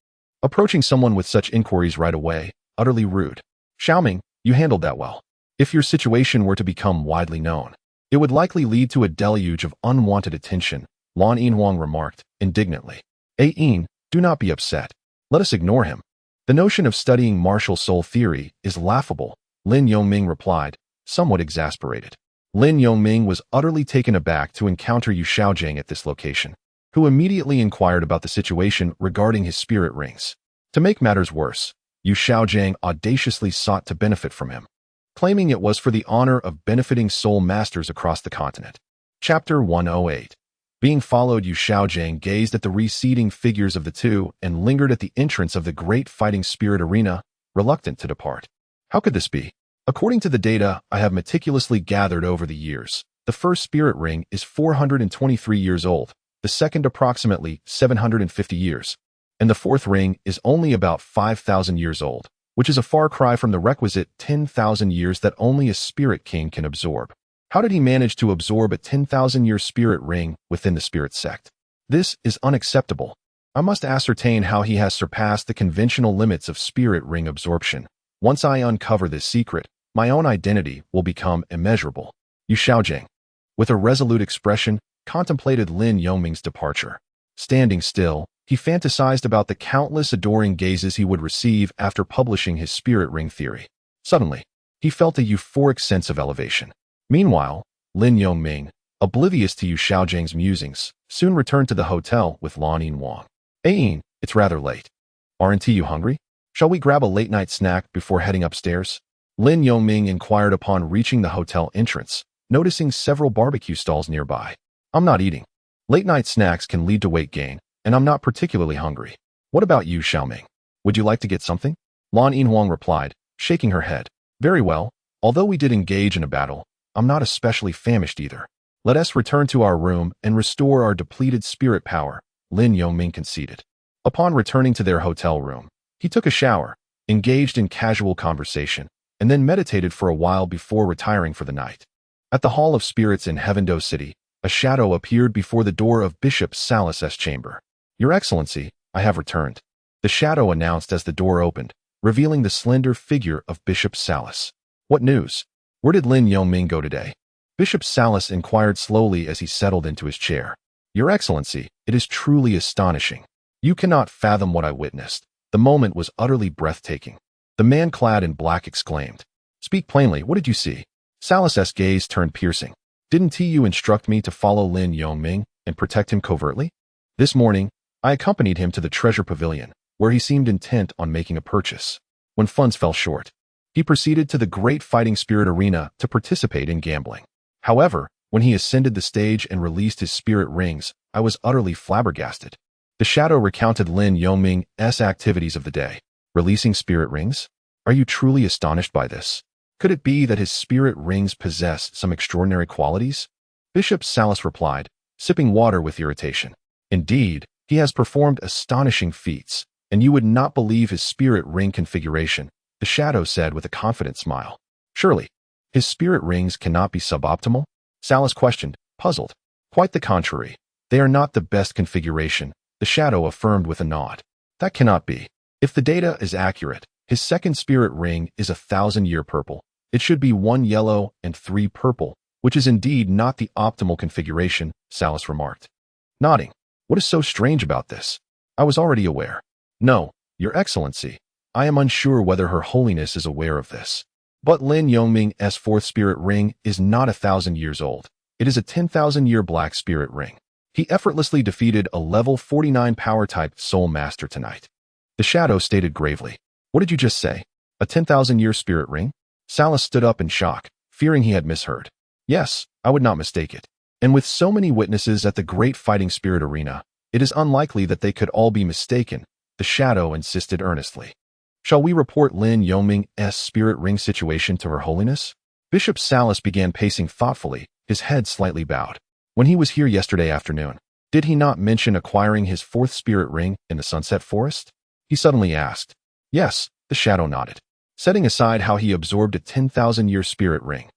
A: Approaching someone with such inquiries right away, utterly rude. Xiaoming, you handled that well. If your situation were to become widely known, it would likely lead to a deluge of unwanted attention, Lan Yinhuang remarked, indignantly. Yin, do not be upset. Let us ignore him. The notion of studying martial soul theory is laughable, Lin Yongming replied, somewhat exasperated. Lin Yongming was utterly taken aback to encounter Yu Xiaojing at this location, who immediately inquired about the situation regarding his spirit rings. To make matters worse, Yu Xiaojing audaciously sought to benefit from him, claiming it was for the honor of benefiting soul masters across the continent. Chapter 108. Being followed, Yu Xiaojing gazed at the receding figures of the two and lingered at the entrance of the great fighting spirit arena, reluctant to depart. How could this be? According to the data I have meticulously gathered over the years, the first spirit ring is 423 years old, the second approximately 750 years, and the fourth ring is only about 5,000 years old, which is a far cry from the requisite 10,000 years that only a spirit king can absorb. How did he manage to absorb a 10,000-year spirit ring within the spirit sect? This is unacceptable. I must ascertain how he has surpassed the conventional limits of spirit ring absorption. Once I uncover this secret, my own identity will become immeasurable. Yu Xiaojing, with a resolute expression, contemplated Lin Yongming's departure. Standing still, he fantasized about the countless adoring gazes he would receive after publishing his spirit ring theory. Suddenly, he felt a euphoric sense of elevation. Meanwhile, Lin Yongming, oblivious to Yu Xiaojing's musings, soon returned to the hotel with Lan Yinhuang. Yin, it's rather late. Aren't you hungry? Shall we grab a late-night snack before heading upstairs? Lin Yongming inquired upon reaching the hotel entrance, noticing several barbecue stalls nearby. I'm not eating. Late-night snacks can lead to weight gain, and I'm not particularly hungry. What about you, Xiaoming? Would you like to get something? Lan Yinhuang replied, shaking her head. Very well. Although we did engage in a battle, I'm not especially famished either. Let us return to our room and restore our depleted spirit power, Lin Yongming conceded. Upon returning to their hotel room, he took a shower, engaged in casual conversation, and then meditated for a while before retiring for the night. At the Hall of Spirits in Heavendo City, a shadow appeared before the door of Bishop Salas's chamber. Your Excellency, I have returned, the shadow announced as the door opened, revealing the slender figure of Bishop Salas. What news? Where did Lin Yongming go today? Bishop Salas inquired slowly as he settled into his chair. Your Excellency, it is truly astonishing. You cannot fathom what I witnessed. The moment was utterly breathtaking. The man clad in black exclaimed. Speak plainly, what did you see? Salas's gaze turned piercing. Didn't you instruct me to follow Lin Yongming and protect him covertly? This morning, I accompanied him to the treasure pavilion, where he seemed intent on making a purchase. When funds fell short, he proceeded to the Great Fighting Spirit Arena to participate in gambling. However, when he ascended the stage and released his spirit rings, I was utterly flabbergasted. The shadow recounted Lin Yongming's activities of the day. Releasing spirit rings? Are you truly astonished by this? Could it be that his spirit rings possess some extraordinary qualities? Bishop Salas replied, sipping water with irritation. Indeed, he has performed astonishing feats, and you would not believe his spirit ring configuration, the shadow said with a confident smile. Surely, his spirit rings cannot be suboptimal? Salas questioned, puzzled. Quite the contrary. They are not the best configuration, the shadow affirmed with a nod. That cannot be. If the data is accurate, his second spirit ring is 1,000-year purple. It should be 1 yellow and 3 purple, which is indeed not the optimal configuration, Salas remarked. Nodding. What is so strange about this? I was already aware. No, Your Excellency, I am unsure whether Her Holiness is aware of this. But Lin Yongming's fourth spirit ring is not 1,000 years old. It is a 10,000-year black spirit ring. He effortlessly defeated a level 49 power-type soul master tonight. The shadow stated gravely. What did you just say? A 10,000-year spirit ring? Salas stood up in shock, fearing he had misheard. Yes, I would not mistake it. And with so many witnesses at the Great Fighting Spirit Arena, it is unlikely that they could all be mistaken, the shadow insisted earnestly. Shall we report Lin Yongming's spirit ring situation to Her Holiness? Bishop Salas began pacing thoughtfully, his head slightly bowed. When he was here yesterday afternoon, did he not mention acquiring his fourth spirit ring in the Sunset Forest? He suddenly asked. Yes, the shadow nodded, setting aside how he absorbed a 10,000-year spirit ring.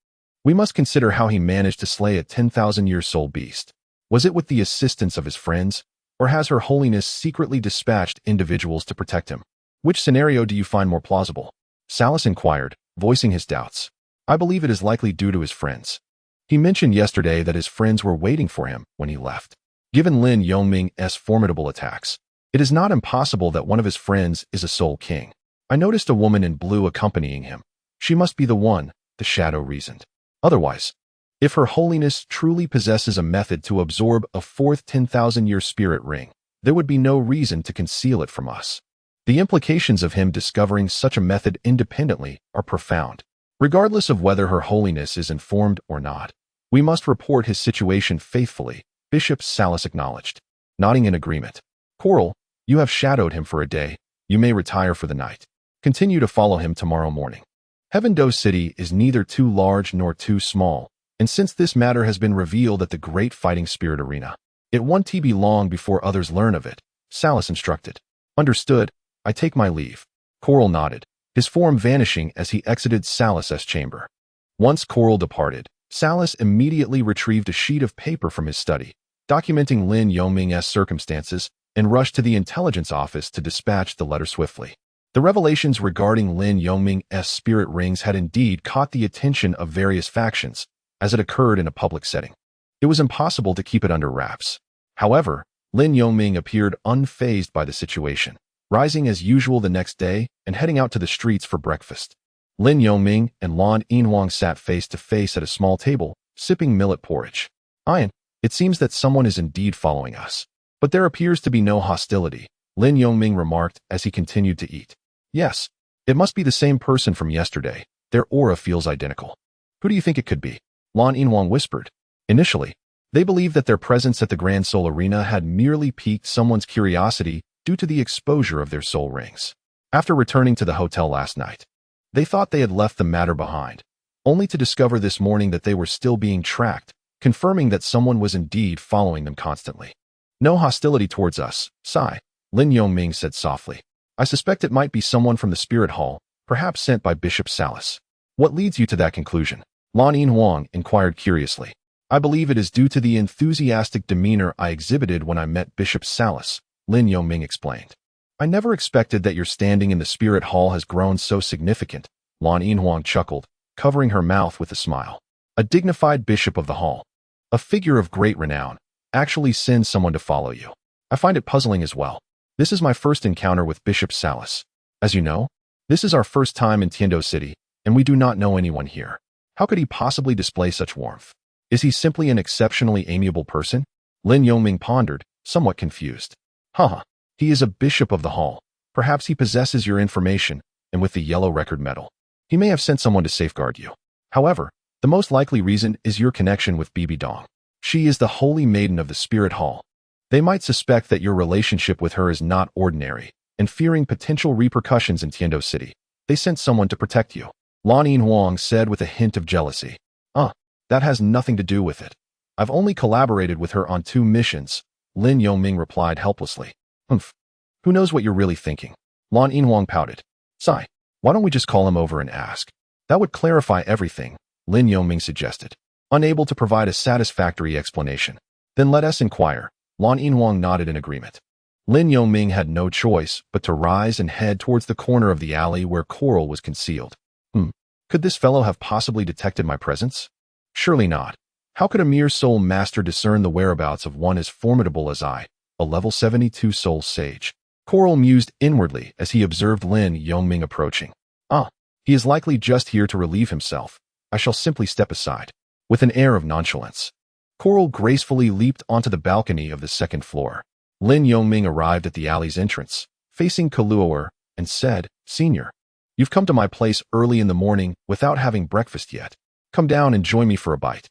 A: We must consider how he managed to slay a 10,000-year soul beast. Was it with the assistance of his friends, or has Her Holiness secretly dispatched individuals to protect him? Which scenario do you find more plausible? Salas inquired, voicing his doubts. I believe it is likely due to his friends. He mentioned yesterday that his friends were waiting for him when he left. Given Lin Yongming's formidable attacks, it is not impossible that one of his friends is a soul king. I noticed a woman in blue accompanying him. She must be the one, the shadow reasoned. Otherwise, if Her Holiness truly possesses a method to absorb a fourth 10,000-year spirit ring, there would be no reason to conceal it from us. The implications of him discovering such a method independently are profound. Regardless of whether Her Holiness is informed or not, we must report his situation faithfully, Bishop Salas acknowledged. Nodding in agreement. Coral, you have shadowed him for a day. You may retire for the night. Continue to follow him tomorrow morning. Heavendo City is neither too large nor too small, and since this matter has been revealed at the Great Fighting Spirit Arena, it won't be long before others learn of it, Salas instructed. Understood. I take my leave. Coral nodded, his form vanishing as he exited Salas's chamber. Once Coral departed, Salas immediately retrieved a sheet of paper from his study, documenting Lin Yongming's circumstances, and rushed to the intelligence office to dispatch the letter swiftly. The revelations regarding Lin Yongming's spirit rings had indeed caught the attention of various factions, as it occurred in a public setting. It was impossible to keep it under wraps. However, Lin Yongming appeared unfazed by the situation, rising as usual the next day and heading out to the streets for breakfast. Lin Yongming and Lan Yinhuang sat face to face at a small table, sipping millet porridge. Ian, it seems that someone is indeed following us. But there appears to be no hostility, Lin Yongming remarked as he continued to eat. Yes, it must be the same person from yesterday. Their aura feels identical. Who do you think it could be? Lan Yinhuang whispered. Initially, they believed that their presence at the Grand Soul Arena had merely piqued someone's curiosity due to the exposure of their soul rings. After returning to the hotel last night, They thought they had left the matter behind, only to discover this morning that they were still being tracked, confirming that someone was indeed following them constantly. No hostility towards us, Sai, Lin Yongming said softly. I suspect it might be someone from the spirit hall, perhaps sent by Bishop Salas. What leads you to that conclusion? Lan Yinhuang inquired curiously. I believe it is due to the enthusiastic demeanor I exhibited when I met Bishop Salas, Lin Yongming explained. I never expected that your standing in the spirit hall has grown so significant, Lan Yinhuang chuckled, covering her mouth with a smile. A dignified bishop of the hall, a figure of great renown, actually sends someone to follow you. I find it puzzling as well. This is my first encounter with Bishop Salas. As you know, this is our first time in Tiando City, and we do not know anyone here. How could he possibly display such warmth? Is he simply an exceptionally amiable person? Lin Yongming pondered, somewhat confused. Haha, he is a bishop of the hall. Perhaps he possesses your information, and with the yellow record medal, he may have sent someone to safeguard you. However, the most likely reason is your connection with Bibi Dong. She is the holy maiden of the spirit hall. They might suspect that your relationship with her is not ordinary, and fearing potential repercussions in Tiando City, they sent someone to protect you. Lan Yinhuang said with a hint of jealousy. That has nothing to do with it. I've only collaborated with her on 2 missions, Lin Yongming replied helplessly. Who knows what you're really thinking? Lan Yinhuang pouted. Sai, why don't we just call him over and ask? That would clarify everything, Lin Yongming suggested, unable to provide a satisfactory explanation. Then let us inquire. Lan Yinhuang nodded in agreement. Lin Yongming had no choice but to rise and head towards the corner of the alley where Coral was concealed. Could this fellow have possibly detected my presence? Surely not. How could a mere soul master discern the whereabouts of one as formidable as I, a level 72 soul sage? Coral mused inwardly as he observed Lin Yongming approaching. He is likely just here to relieve himself. I shall simply step aside. With an air of nonchalance, Coral gracefully leaped onto the balcony of the 2nd floor. Lin Yongming arrived at the alley's entrance, facing Kaluoer, and said, Senior, you've come to my place early in the morning without having breakfast yet. Come down and join me for a bite.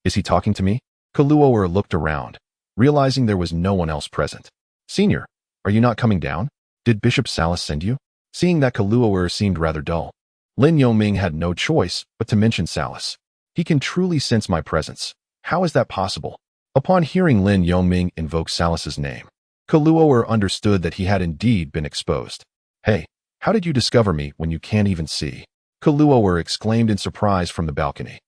A: Is he talking to me? Kaluoer looked around, realizing there was no one else present. Senior, are you not coming down? Did Bishop Salas send you? Seeing that Kaluoer seemed rather dull, Lin Yongming had no choice but to mention Salas. He can truly sense my presence. How is that possible? Upon hearing Lin Yongming invoke Salas's name, Kaluoer understood that he had indeed been exposed. Hey, how did you discover me when you can't even see? Kaluoer exclaimed in surprise from the balcony.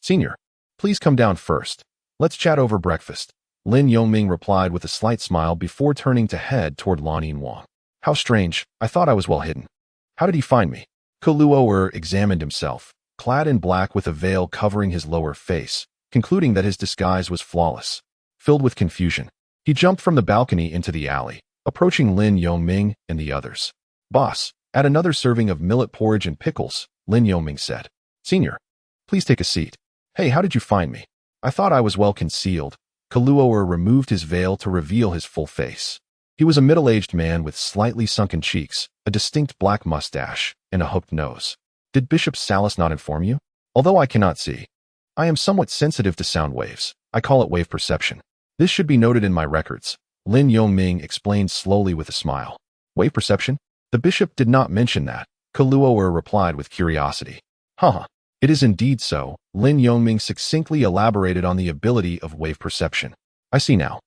A: Senior, please come down first. Let's chat over breakfast. Lin Yongming replied with a slight smile before turning to head toward Lan Yinhuang. How strange, I thought I was well hidden. How did he find me? Kaluoer examined himself, clad in black with a veil covering his lower face, concluding that his disguise was flawless. Filled with confusion, he jumped from the balcony into the alley, approaching Lin Yongming and the others. Boss, add another serving of millet porridge and pickles, Lin Yongming said. Senior, please take a seat. Hey, how did you find me? I thought I was well concealed. Kaluoer removed his veil to reveal his full face. He was a middle-aged man with slightly sunken cheeks, a distinct black mustache, and a hooked nose. Did Bishop Salas not inform you? Although I cannot see, I am somewhat sensitive to sound waves. I call it wave perception. This should be noted in my records, Lin Yongming explained slowly with a smile. Wave perception? The bishop did not mention that, Kaluoer replied with curiosity. It is indeed so, Lin Yongming succinctly elaborated on the ability of wave perception. I see now.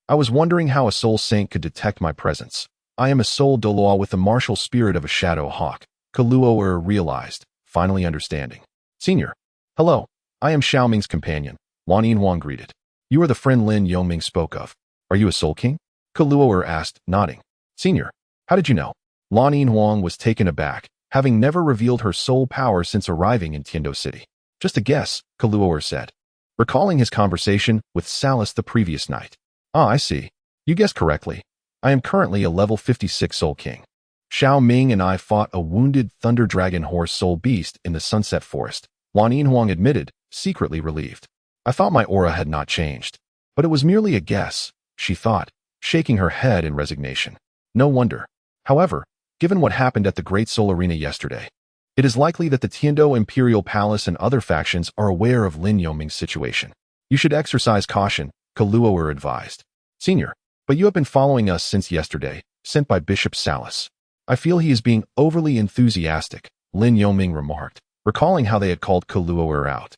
A: I was wondering how a soul saint could detect my presence. I am a soul Douluo with the martial spirit of a shadow hawk, Kaluoer realized, finally understanding. Senior. Hello. I am Xiaoming's companion, Lan Yinhuang greeted. You are the friend Lin Yongming spoke of. Are you a soul king? Kaluoer asked, nodding. Senior. How did you know? Lan Yinhuang was taken aback, having never revealed her soul power since arriving in Tiando City. Just a guess, Kaluoer said, recalling his conversation with Salas the previous night. I see. You guessed correctly. I am currently a level 56 soul king. Xiao Ming and I fought a wounded thunder dragon horse soul beast in the Sunset Forest, Lan Yinhuang admitted, secretly relieved. I thought my aura had not changed, but it was merely a guess, she thought, shaking her head in resignation. No wonder. However, given what happened at the Great Soul Arena yesterday, it is likely that the Tiando Imperial Palace and other factions are aware of Lin Yongming's situation. You should exercise caution, Kaluoer advised. Senior, but you have been following us since yesterday, sent by Bishop Salas. I feel he is being overly enthusiastic, Lin Yoming remarked, recalling how they had called Douluo out.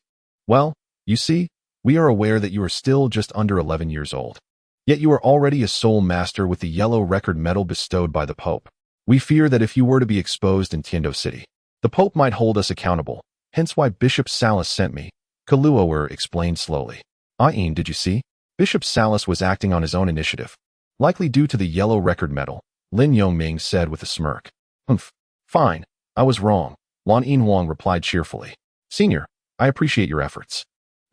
A: Well, you see, we are aware that you are still just under 11 years old. Yet you are already a soul master with the yellow record medal bestowed by the Pope. We fear that if you were to be exposed in Tiando City, the Pope might hold us accountable, hence why Bishop Salas sent me, Douluo explained slowly. Ayin, did you see? Bishop Salas was acting on his own initiative. Likely due to the yellow record medal, Lin Yoming said with a smirk. Fine, I was wrong, Lan Yinhuang replied cheerfully. Senior, I appreciate your efforts.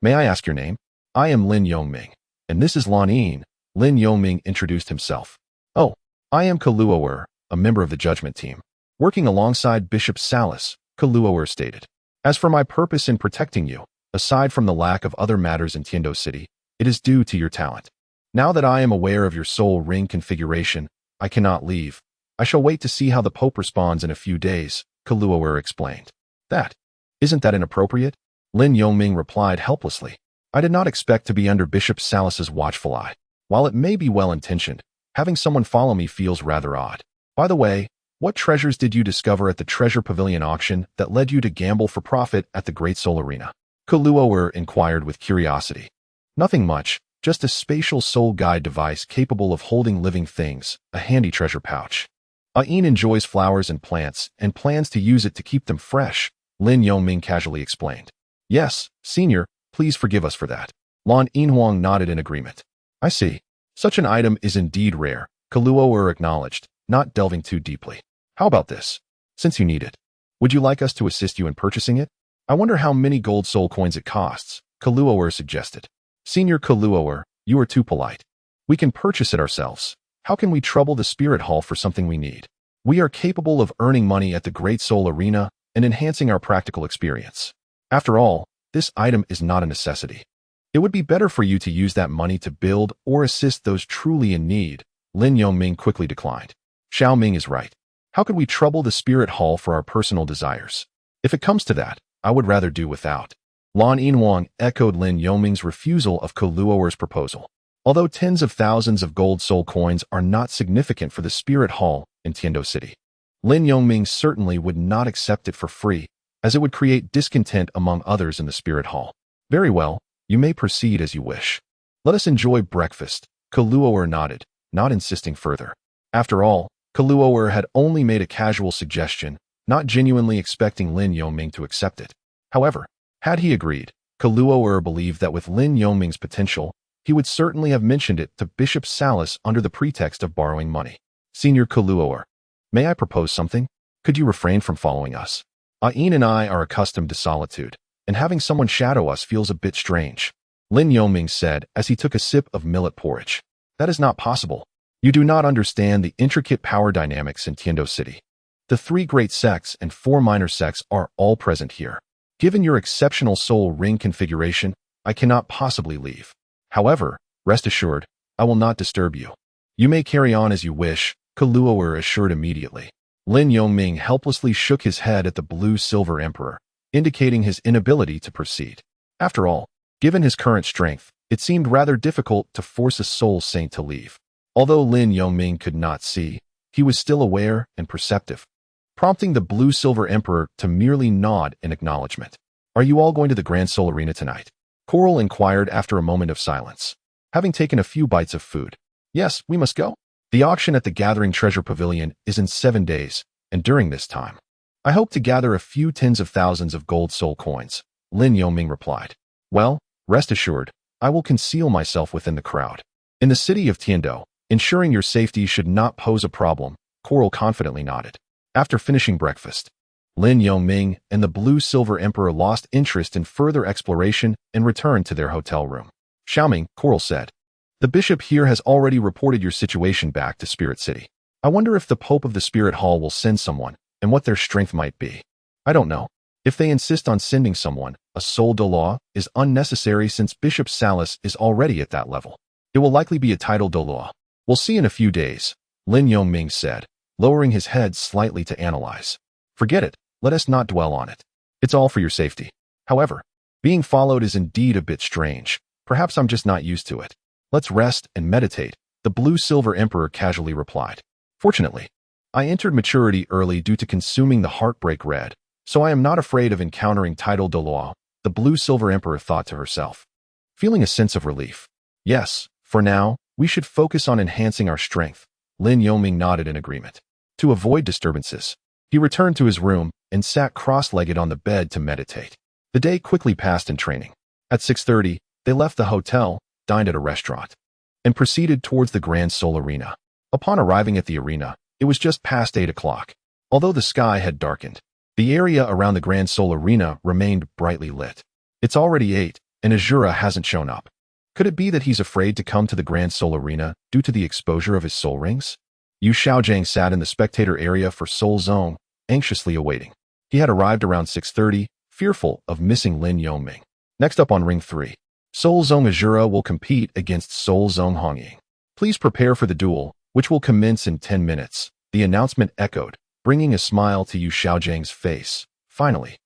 A: May I ask your name? I am Lin Yoming, and this is Lan Yin. Lin Yoming introduced himself. Oh, I am Douluo, a member of the judgment team. Working alongside Bishop Salas, Douluo stated. As for my purpose in protecting you, aside from the lack of other matters in Tiando City, it is due to your talent. Now that I am aware of your soul ring configuration, I cannot leave. I shall wait to see how the Pope responds in a few days, Douluo explained. Isn't that inappropriate? Lin Yoming replied helplessly. I did not expect to be under Bishop Salas's watchful eye. While it may be well-intentioned, having someone follow me feels rather odd. By the way, what treasures did you discover at the Treasure Pavilion auction that led you to gamble for profit at the Great Soul Arena? Douluo inquired with curiosity. Nothing much, just a spatial soul guide device capable of holding living things, a handy treasure pouch. Ayin enjoys flowers and plants and plans to use it to keep them fresh, Lin Yoming casually explained. Yes, Senior, please forgive us for that. Lan Yinhuang nodded in agreement. I see. Such an item is indeed rare, Douluo acknowledged, not delving too deeply. How about this? Since you need it, would you like us to assist you in purchasing it? I wonder how many gold soul coins it costs, Douluo suggested. Senior Douluo, you are too polite. We can purchase it ourselves. How can we trouble the Spirit Hall for something we need? We are capable of earning money at the Great Soul Arena and enhancing our practical experience. After all, this item is not a necessity. It would be better for you to use that money to build or assist those truly in need, Lin Yoming quickly declined. Xiao Ming is right. How could we trouble the Spirit Hall for our personal desires? If it comes to that, I would rather do without. Lan Yinhuang echoed Lin Yoming's refusal of Douluo's proposal. Although tens of thousands of gold soul coins are not significant for the Spirit Hall in Tiando City, Lin Yoming certainly would not accept it for free, as it would create discontent among others in the Spirit Hall. Very well, you may proceed as you wish. Let us enjoy breakfast, Douluo nodded, not insisting further. After all, Douluo had only made a casual suggestion, not genuinely expecting Lin Yoming to accept it. However, had he agreed, Douluo believed that with Lin Yoming's potential, he would certainly have mentioned it to Bishop Salas under the pretext of borrowing money. Senior Douluo, may I propose something? Could you refrain from following us? Ayin and I are accustomed to solitude, and having someone shadow us feels a bit strange, Lin Yoming said as he took a sip of millet porridge. That is not possible. You do not understand the intricate power dynamics in Tiando City. The 3 great sects and 4 minor sects are all present here. Given your exceptional soul ring configuration, I cannot possibly leave. However, rest assured, I will not disturb you. You may carry on as you wish, Douluo assured immediately. Lin Yoming helplessly shook his head at the blue-silver emperor, indicating his inability to proceed. After all, given his current strength, it seemed rather difficult to force a soul saint to leave. Although Lin Yoming could not see, he was still aware and perceptive, prompting the blue-silver emperor to merely nod in acknowledgement. Are you all going to the Grand Soul Arena tonight? Coral inquired after a moment of silence. Having taken a few bites of food. Yes, we must go. The auction at the Gathering Treasure Pavilion is in 7 days, and during this time, I hope to gather a few tens of thousands of gold soul coins, Lin Yoming replied. Well, rest assured, I will conceal myself within the crowd. In the city of Tiando, ensuring your safety should not pose a problem, Coral confidently nodded. After finishing breakfast, Lin Yoming and the blue-silver emperor lost interest in further exploration and returned to their hotel room. Xiaoming, Coral said, the bishop here has already reported your situation back to Spirit City. I wonder if the Pope of the Spirit Hall will send someone, and what their strength might be. I don't know. If they insist on sending someone, a soul Douluo is unnecessary since Bishop Salas is already at that level. It will likely be a title Douluo. We'll see in a few days, Lin Yoming said, lowering his head slightly to analyze. Forget it. Let us not dwell on it. It's all for your safety. However, being followed is indeed a bit strange. Perhaps I'm just not used to it. Let's rest and meditate, the blue-silver emperor casually replied. Fortunately, I entered maturity early due to consuming the heartbreak red, so I am not afraid of encountering tidal Douluo, the blue-silver emperor thought to herself. Feeling a sense of relief. Yes, for now, we should focus on enhancing our strength. Lin Yoming nodded in agreement. To avoid disturbances, he returned to his room and sat cross-legged on the bed to meditate. The day quickly passed in training. At 6:30, they left the hotel, dined at a restaurant, and proceeded towards the Grand Seoul Arena. Upon arriving at the arena, it was just past 8 o'clock. Although the sky had darkened, the area around the Grand Seoul Arena remained brightly lit. It's already 8, and Azura hasn't shown up. Could it be that he's afraid to come to the Grand Seoul Arena due to the exposure of his soul rings? Yu Xiaojiang sat in the spectator area for Seoul Zone, anxiously awaiting. He had arrived around 6:30, fearful of missing Lin Yoming. Next up on Ring 3, Seoul Zone Azura will compete against Seoul Zone Hongying. Please prepare for the duel, which will commence in 10 minutes. The announcement echoed, bringing a smile to Yu Xiaojiang's face. Finally,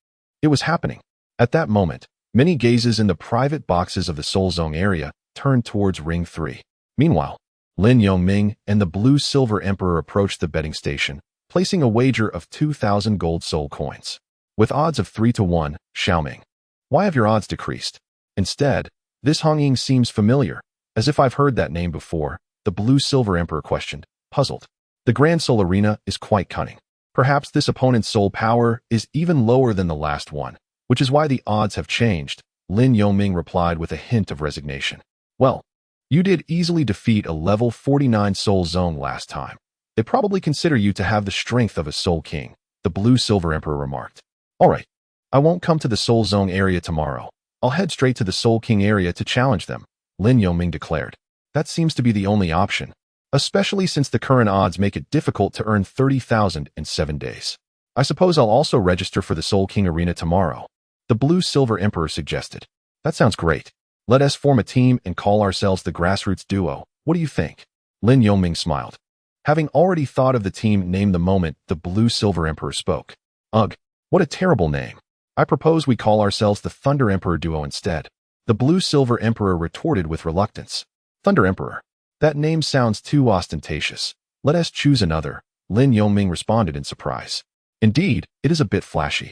A: it was happening. At that moment, many gazes in the private boxes of the Seoul Zone area turned towards Ring 3. Meanwhile, Lin Yoming and the blue-silver emperor approached the betting station, placing a wager of 2,000 gold soul coins. With odds of 3-1, Xiaoming. Why have your odds decreased? Instead, this Hongying seems familiar, as if I've heard that name before, the blue-silver emperor questioned, puzzled. The Grand Seoul Arena is quite cunning. Perhaps this opponent's soul power is even lower than the last one, which is why the odds have changed, Lin Yoming replied with a hint of resignation. Well, you did easily defeat a level 49 Soul Zone last time. They probably consider you to have the strength of a Soul King, the blue-silver emperor remarked. Alright, I won't come to the Soul Zone area tomorrow. I'll head straight to the Soul King area to challenge them, Lin Yoming declared. That seems to be the only option, especially since the current odds make it difficult to earn 30,000 in 7 days. I suppose I'll also register for the Soul King Arena tomorrow, the blue-silver emperor suggested. That sounds great. Let us form a team and call ourselves the Grassroots Duo. What do you think? Lin Yoming smiled. Having already thought of the team name the moment the blue-silver emperor spoke. Ugh, what a terrible name. I propose we call ourselves the Thunder Emperor Duo instead. The blue-silver emperor retorted with reluctance. Thunder Emperor. That name sounds too ostentatious. Let us choose another, Lin Yoming responded in surprise. Indeed, it is a bit flashy.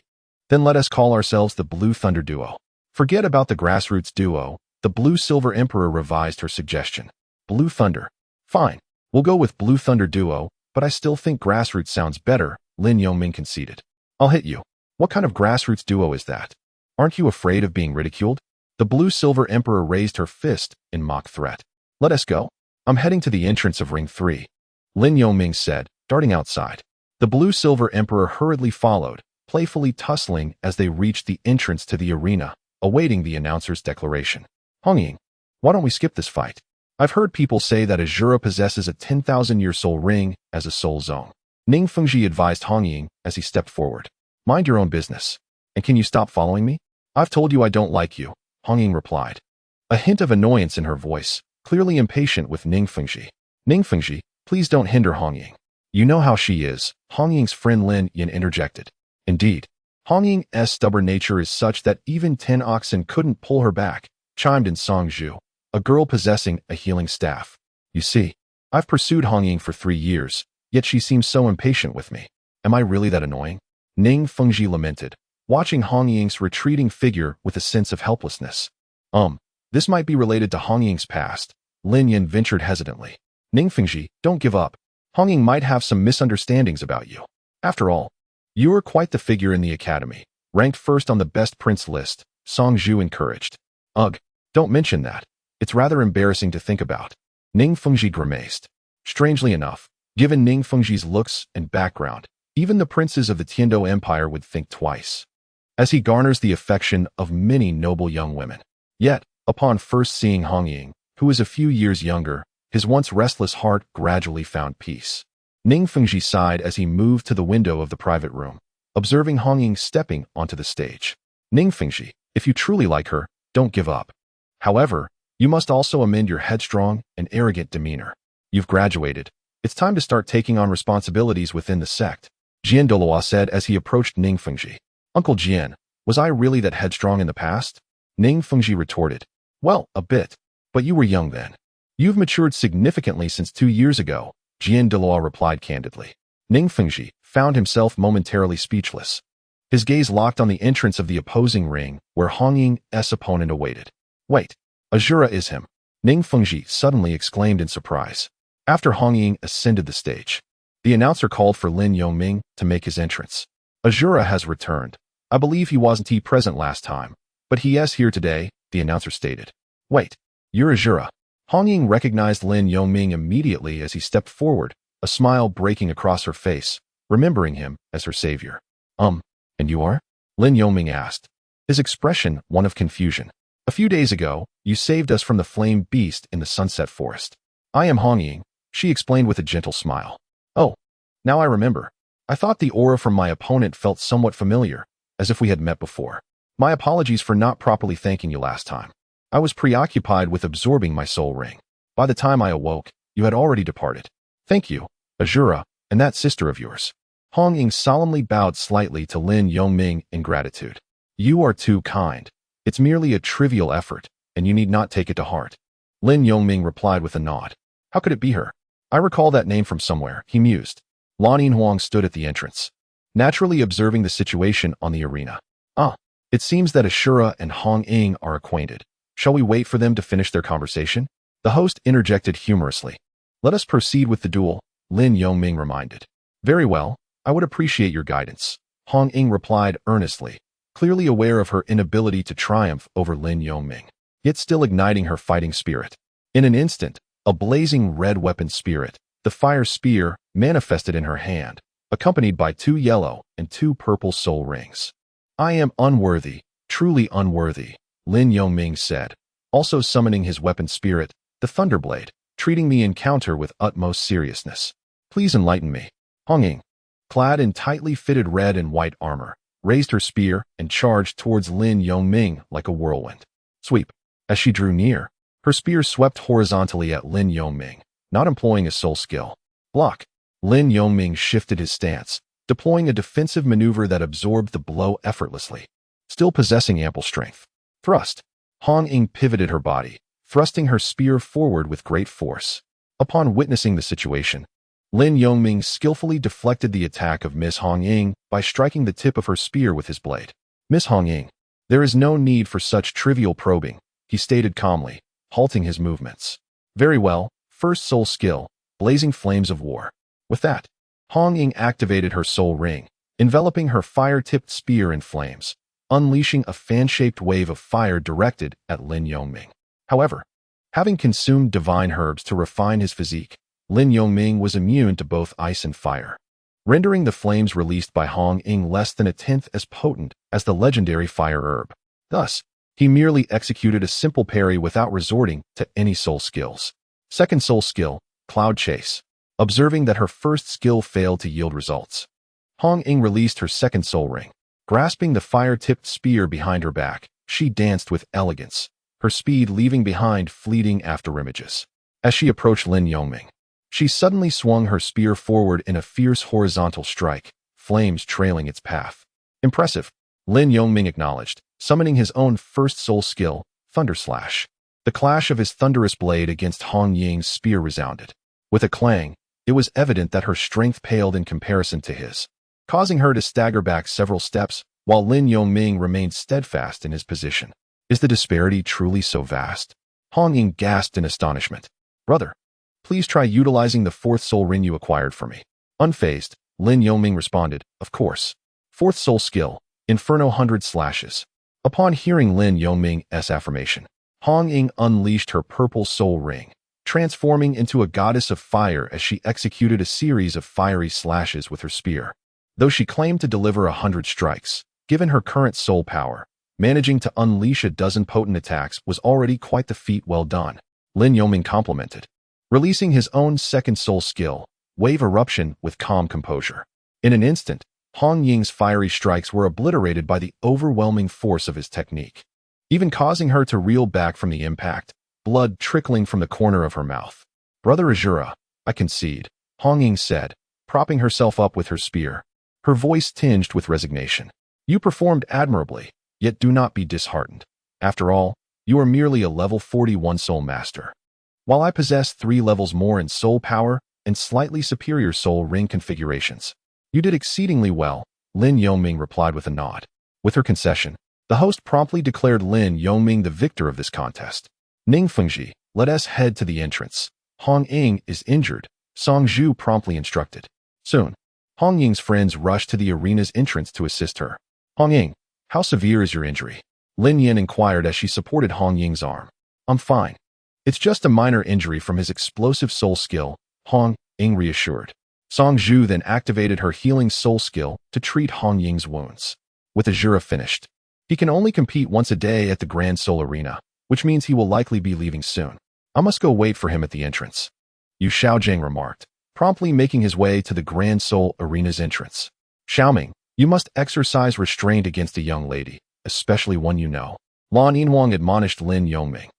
A: Then let us call ourselves the Blue Thunder Duo. Forget about the Grassroots Duo, the blue-silver emperor revised her suggestion. Blue Thunder. Fine, we'll go with Blue Thunder Duo, but I still think Grassroots sounds better, Lin Yoming conceded. I'll hit you. What kind of Grassroots Duo is that? Aren't you afraid of being ridiculed? The blue-silver emperor raised her fist in mock threat. Let us go. I'm heading to the entrance of Ring 3, Lin Yoming said, darting outside. The blue-silver emperor hurriedly followed, playfully tussling as they reached the entrance to the arena, awaiting the announcer's declaration. Hongying, why don't we skip this fight? I've heard people say that Azura possesses a 10,000-year soul ring as a soul zone. Ning Fengji advised Hongying as he stepped forward. Mind your own business. And can you stop following me? I've told you I don't like you, Hongying replied. A hint of annoyance in her voice, clearly impatient with Ning Fengji. Ning Fengji, please don't hinder Hongying. You know how she is, Hongying's friend Lin Yin interjected. Indeed, Hongying's stubborn nature is such that even 10 oxen couldn't pull her back, chimed in Song Zhu, a girl possessing a healing staff. You see, I've pursued Hongying for 3 years, yet she seems so impatient with me. Am I really that annoying? Ning Fengji lamented, watching Hongying's retreating figure with a sense of helplessness. This might be related to Hongying's past, Lin Yin ventured hesitantly. Ning Fengji, don't give up. Hongying might have some misunderstandings about you. After all, you are quite the figure in the academy, ranked first on the best prince list, Song Zhu encouraged. Ugh, don't mention that. It's rather embarrassing to think about. Ning Fengji grimaced. Strangely enough, given Ning Fengji's looks and background, even the princes of the Tiando Empire would think twice, as he garners the affection of many noble young women. Yet, upon first seeing Hongying, who is a few years younger, his once restless heart gradually found peace. Ning Fengji sighed as he moved to the window of the private room, observing Hongying stepping onto the stage. Ning Fengji, if you truly like her, don't give up. However, you must also amend your headstrong and arrogant demeanor. You've graduated. It's time to start taking on responsibilities within the sect, Jian Douluo said as he approached Ning Fengji. Uncle Jian, was I really that headstrong in the past? Ning Fengji retorted. Well, a bit, but you were young then. You've matured significantly since 2 years ago, Jian Douluo replied candidly. Ning Fengji found himself momentarily speechless. His gaze locked on the entrance of the opposing ring where Hong Ying's opponent awaited. Wait, Azura is him, Ning Fengji suddenly exclaimed in surprise. After Hong Ying ascended the stage, the announcer called for Lin Yongming to make his entrance. Azura has returned. I believe he wasn't present last time, but he is here today, the announcer stated. Wait, you're Azura. Hong Ying recognized Lin Yongming immediately as he stepped forward, a smile breaking across her face, remembering him as her savior. And you are? Lin Yongming asked, his expression one of confusion. A few days ago, you saved us from the flame beast in the sunset forest. I am Hong Ying, she explained with a gentle smile. Oh, now I remember. I thought the aura from my opponent felt somewhat familiar, as if we had met before. My apologies for not properly thanking you last time. I was preoccupied with absorbing my soul ring. By the time I awoke, you had already departed. Thank you, Azura, and that sister of yours. Hong Ying solemnly bowed slightly to Lin Yongming in gratitude. You are too kind. It's merely a trivial effort, and you need not take it to heart. Lin Yongming replied with a nod. How could it be her? I recall that name from somewhere, he mused. Lan Yinhuang stood at the entrance, naturally observing the situation on the arena. It seems that Ashura and Hong Ying are acquainted. Shall we wait for them to finish their conversation? The host interjected humorously. Let us proceed with the duel, Lin Yongming reminded. Very well, I would appreciate your guidance, Hong Ying replied earnestly, clearly aware of her inability to triumph over Lin Yongming, yet still igniting her fighting spirit. In an instant, a blazing red weapon spirit, the fire spear, manifested in her hand, accompanied by 2 yellow and 2 purple soul rings. I am unworthy, truly unworthy, Lin Yongming said, also summoning his weapon spirit, the Thunderblade, treating the encounter with utmost seriousness. Please enlighten me. Hong Ying, clad in tightly fitted red and white armor, raised her spear and charged towards Lin Yongming like a whirlwind. Sweep. As she drew near, her spear swept horizontally at Lin Yongming, not employing a soul skill. Block. Lin Yongming shifted his stance, deploying a defensive maneuver that absorbed the blow effortlessly, still possessing ample strength. Thrust. Hong Ying pivoted her body, thrusting her spear forward with great force. Upon witnessing the situation, Lin Yongming skillfully deflected the attack of Miss Hong Ying by striking the tip of her spear with his blade. Miss Hong Ying, there is no need for such trivial probing, he stated calmly, halting his movements. Very well, first soul skill, blazing flames of war. With that, Hong Ying activated her soul ring, enveloping her fire-tipped spear in flames, unleashing a fan-shaped wave of fire directed at Lin Yongming. However, having consumed divine herbs to refine his physique, Lin Yongming was immune to both ice and fire, rendering the flames released by Hong Ying less than 1/10 as potent as the legendary fire herb. Thus, he merely executed a simple parry without resorting to any soul skills. Second soul skill, Cloud Chase. Observing that her first skill failed to yield results, Hong Ying released her second soul ring. Grasping the fire-tipped spear behind her back, she danced with elegance, her speed leaving behind fleeting afterimages. As she approached Lin Yongming, she suddenly swung her spear forward in a fierce horizontal strike, flames trailing its path. Impressive, Lin Yongming acknowledged, summoning his own first soul skill, Thunder Slash. The clash of his thunderous blade against Hong Ying's spear resounded. With a clang, it was evident that her strength paled in comparison to his, causing her to stagger back several steps, while Lin Yongming remained steadfast in his position. Is the disparity truly so vast? Hong Ying gasped in astonishment. Brother, please try utilizing the fourth soul ring you acquired for me. Unfazed, Lin Yongming responded, of course. Fourth soul skill, Inferno 100 Slashes. Upon hearing Lin Yongming's affirmation, Hong Ying unleashed her purple soul ring, transforming into a goddess of fire as she executed a series of fiery slashes with her spear. Though she claimed to deliver 100 strikes, given her current soul power, managing to unleash a dozen potent attacks was already quite the feat well done, Lin Yongming complimented, releasing his own second soul skill, Wave Eruption, with calm composure. In an instant, Hong Ying's fiery strikes were obliterated by the overwhelming force of his technique, even causing her to reel back from the impact, blood trickling from the corner of her mouth. Brother Azura, I concede, Hong Ying said, propping herself up with her spear, her voice tinged with resignation. You performed admirably, yet do not be disheartened. After all, you are merely a level 41 soul master. While I possess 3 levels more in soul power, and slightly superior soul ring configurations. You did exceedingly well, Lin Yongming replied with a nod. With her concession, the host promptly declared Lin Yongming the victor of this contest. Ning Fengji, let us head to the entrance. Hong Ying is injured, Song Zhu promptly instructed. Soon, Hong Ying's friends rushed to the arena's entrance to assist her. Hong Ying, how severe is your injury? Lin Yin inquired as she supported Hong Ying's arm. I'm fine. It's just a minor injury from his explosive soul skill, Hong Ying reassured. Song Zhu then activated her healing soul skill to treat Hong Ying's wounds. With Azura finished, he can only compete once a day at the Grand Soul Arena, which means he will likely be leaving soon. I must go wait for him at the entrance, Yu Xiaojing remarked, promptly making his way to the Grand Soul Arena's entrance. Xiaoming, you must exercise restraint against a young lady, especially one you know. Lan Yinhuang admonished Lin Yongming.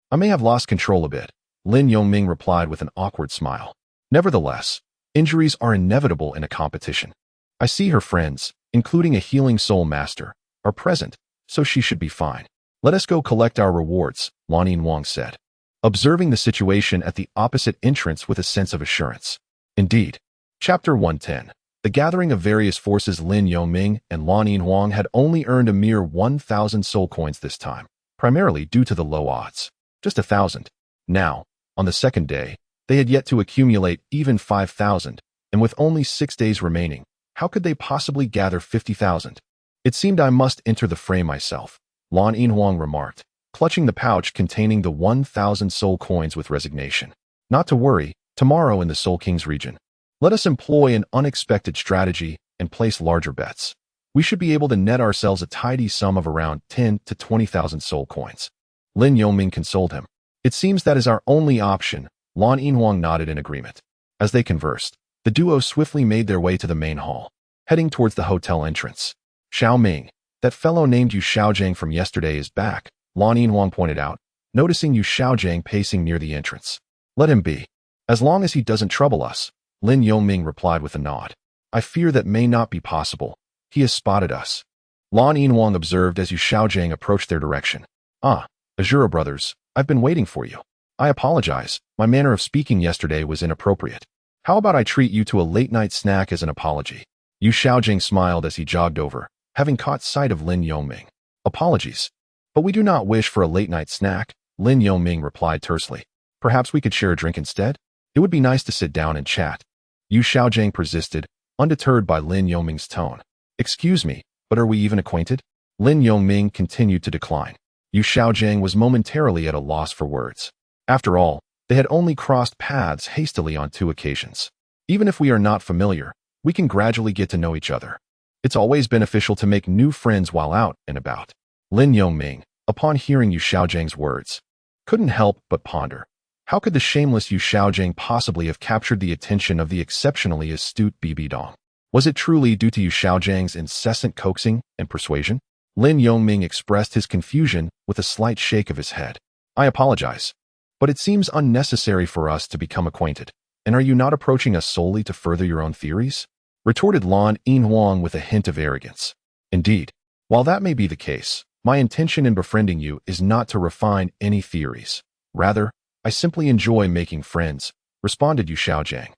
A: I may have lost control a bit, Lin Yongming replied with an awkward smile. Nevertheless, injuries are inevitable in a competition. I see her friends, including a healing soul master, are present, so she should be fine. Let us go collect our rewards, Lan Yinhuang said, observing the situation at the opposite entrance with a sense of assurance. Indeed. Chapter 110. The gathering of various forces. Lin Yongming and Lan Yinhuang had only earned a mere 1,000 soul coins this time, primarily due to the low odds. Just 1,000. Now, on the second day, they had yet to accumulate even 5,000, and with only 6 days remaining, how could they possibly gather 50,000? It seemed I must enter the fray myself, Lan Yinhuang remarked, clutching the pouch containing the 1,000 soul coins with resignation. Not to worry, tomorrow in the Soul King's region, let us employ an unexpected strategy and place larger bets. We should be able to net ourselves a tidy sum of around 10 to 20,000 soul coins. Lin Yongming consoled him. It seems that is our only option, Lan Yinhuang nodded in agreement. As they conversed, the duo swiftly made their way to the main hall, heading towards the hotel entrance. Xiaoming, that fellow named Yu Xiaojing from yesterday is back, Lan Yinhuang pointed out, noticing Yu Xiaojing pacing near the entrance. Let him be. As long as he doesn't trouble us, Lin Yongming replied with a nod. I fear that may not be possible. He has spotted us. Lan Yinhuang observed as Yu Xiaojing approached their direction. Azura brothers, I've been waiting for you. I apologize, my manner of speaking yesterday was inappropriate. How about I treat you to a late-night snack as an apology? Yu Xiaojing smiled as he jogged over, having caught sight of Lin Yongming. Apologies. But we do not wish for a late-night snack, Lin Yongming replied tersely. Perhaps we could share a drink instead? It would be nice to sit down and chat. Yu Xiaojing persisted, undeterred by Lin Yongming's tone. Excuse me, but are we even acquainted? Lin Yongming continued to decline. Yu Xiaojing was momentarily at a loss for words. After all, they had only crossed paths hastily on 2 occasions. Even if we are not familiar, we can gradually get to know each other. It's always beneficial to make new friends while out and about. Lin Yongming, upon hearing Yu Xiaojing's words, couldn't help but ponder. How could the shameless Yu Xiaojing possibly have captured the attention of the exceptionally astute Bibi Dong? Was it truly due to Yu Xiaojing's incessant coaxing and persuasion? Lin Yongming expressed his confusion with a slight shake of his head. I apologize, but it seems unnecessary for us to become acquainted. And are you not approaching us solely to further your own theories? Retorted Lan Yinhuang with a hint of arrogance. Indeed, while that may be the case, my intention in befriending you is not to refine any theories. Rather, I simply enjoy making friends, responded Yu Xiaojing.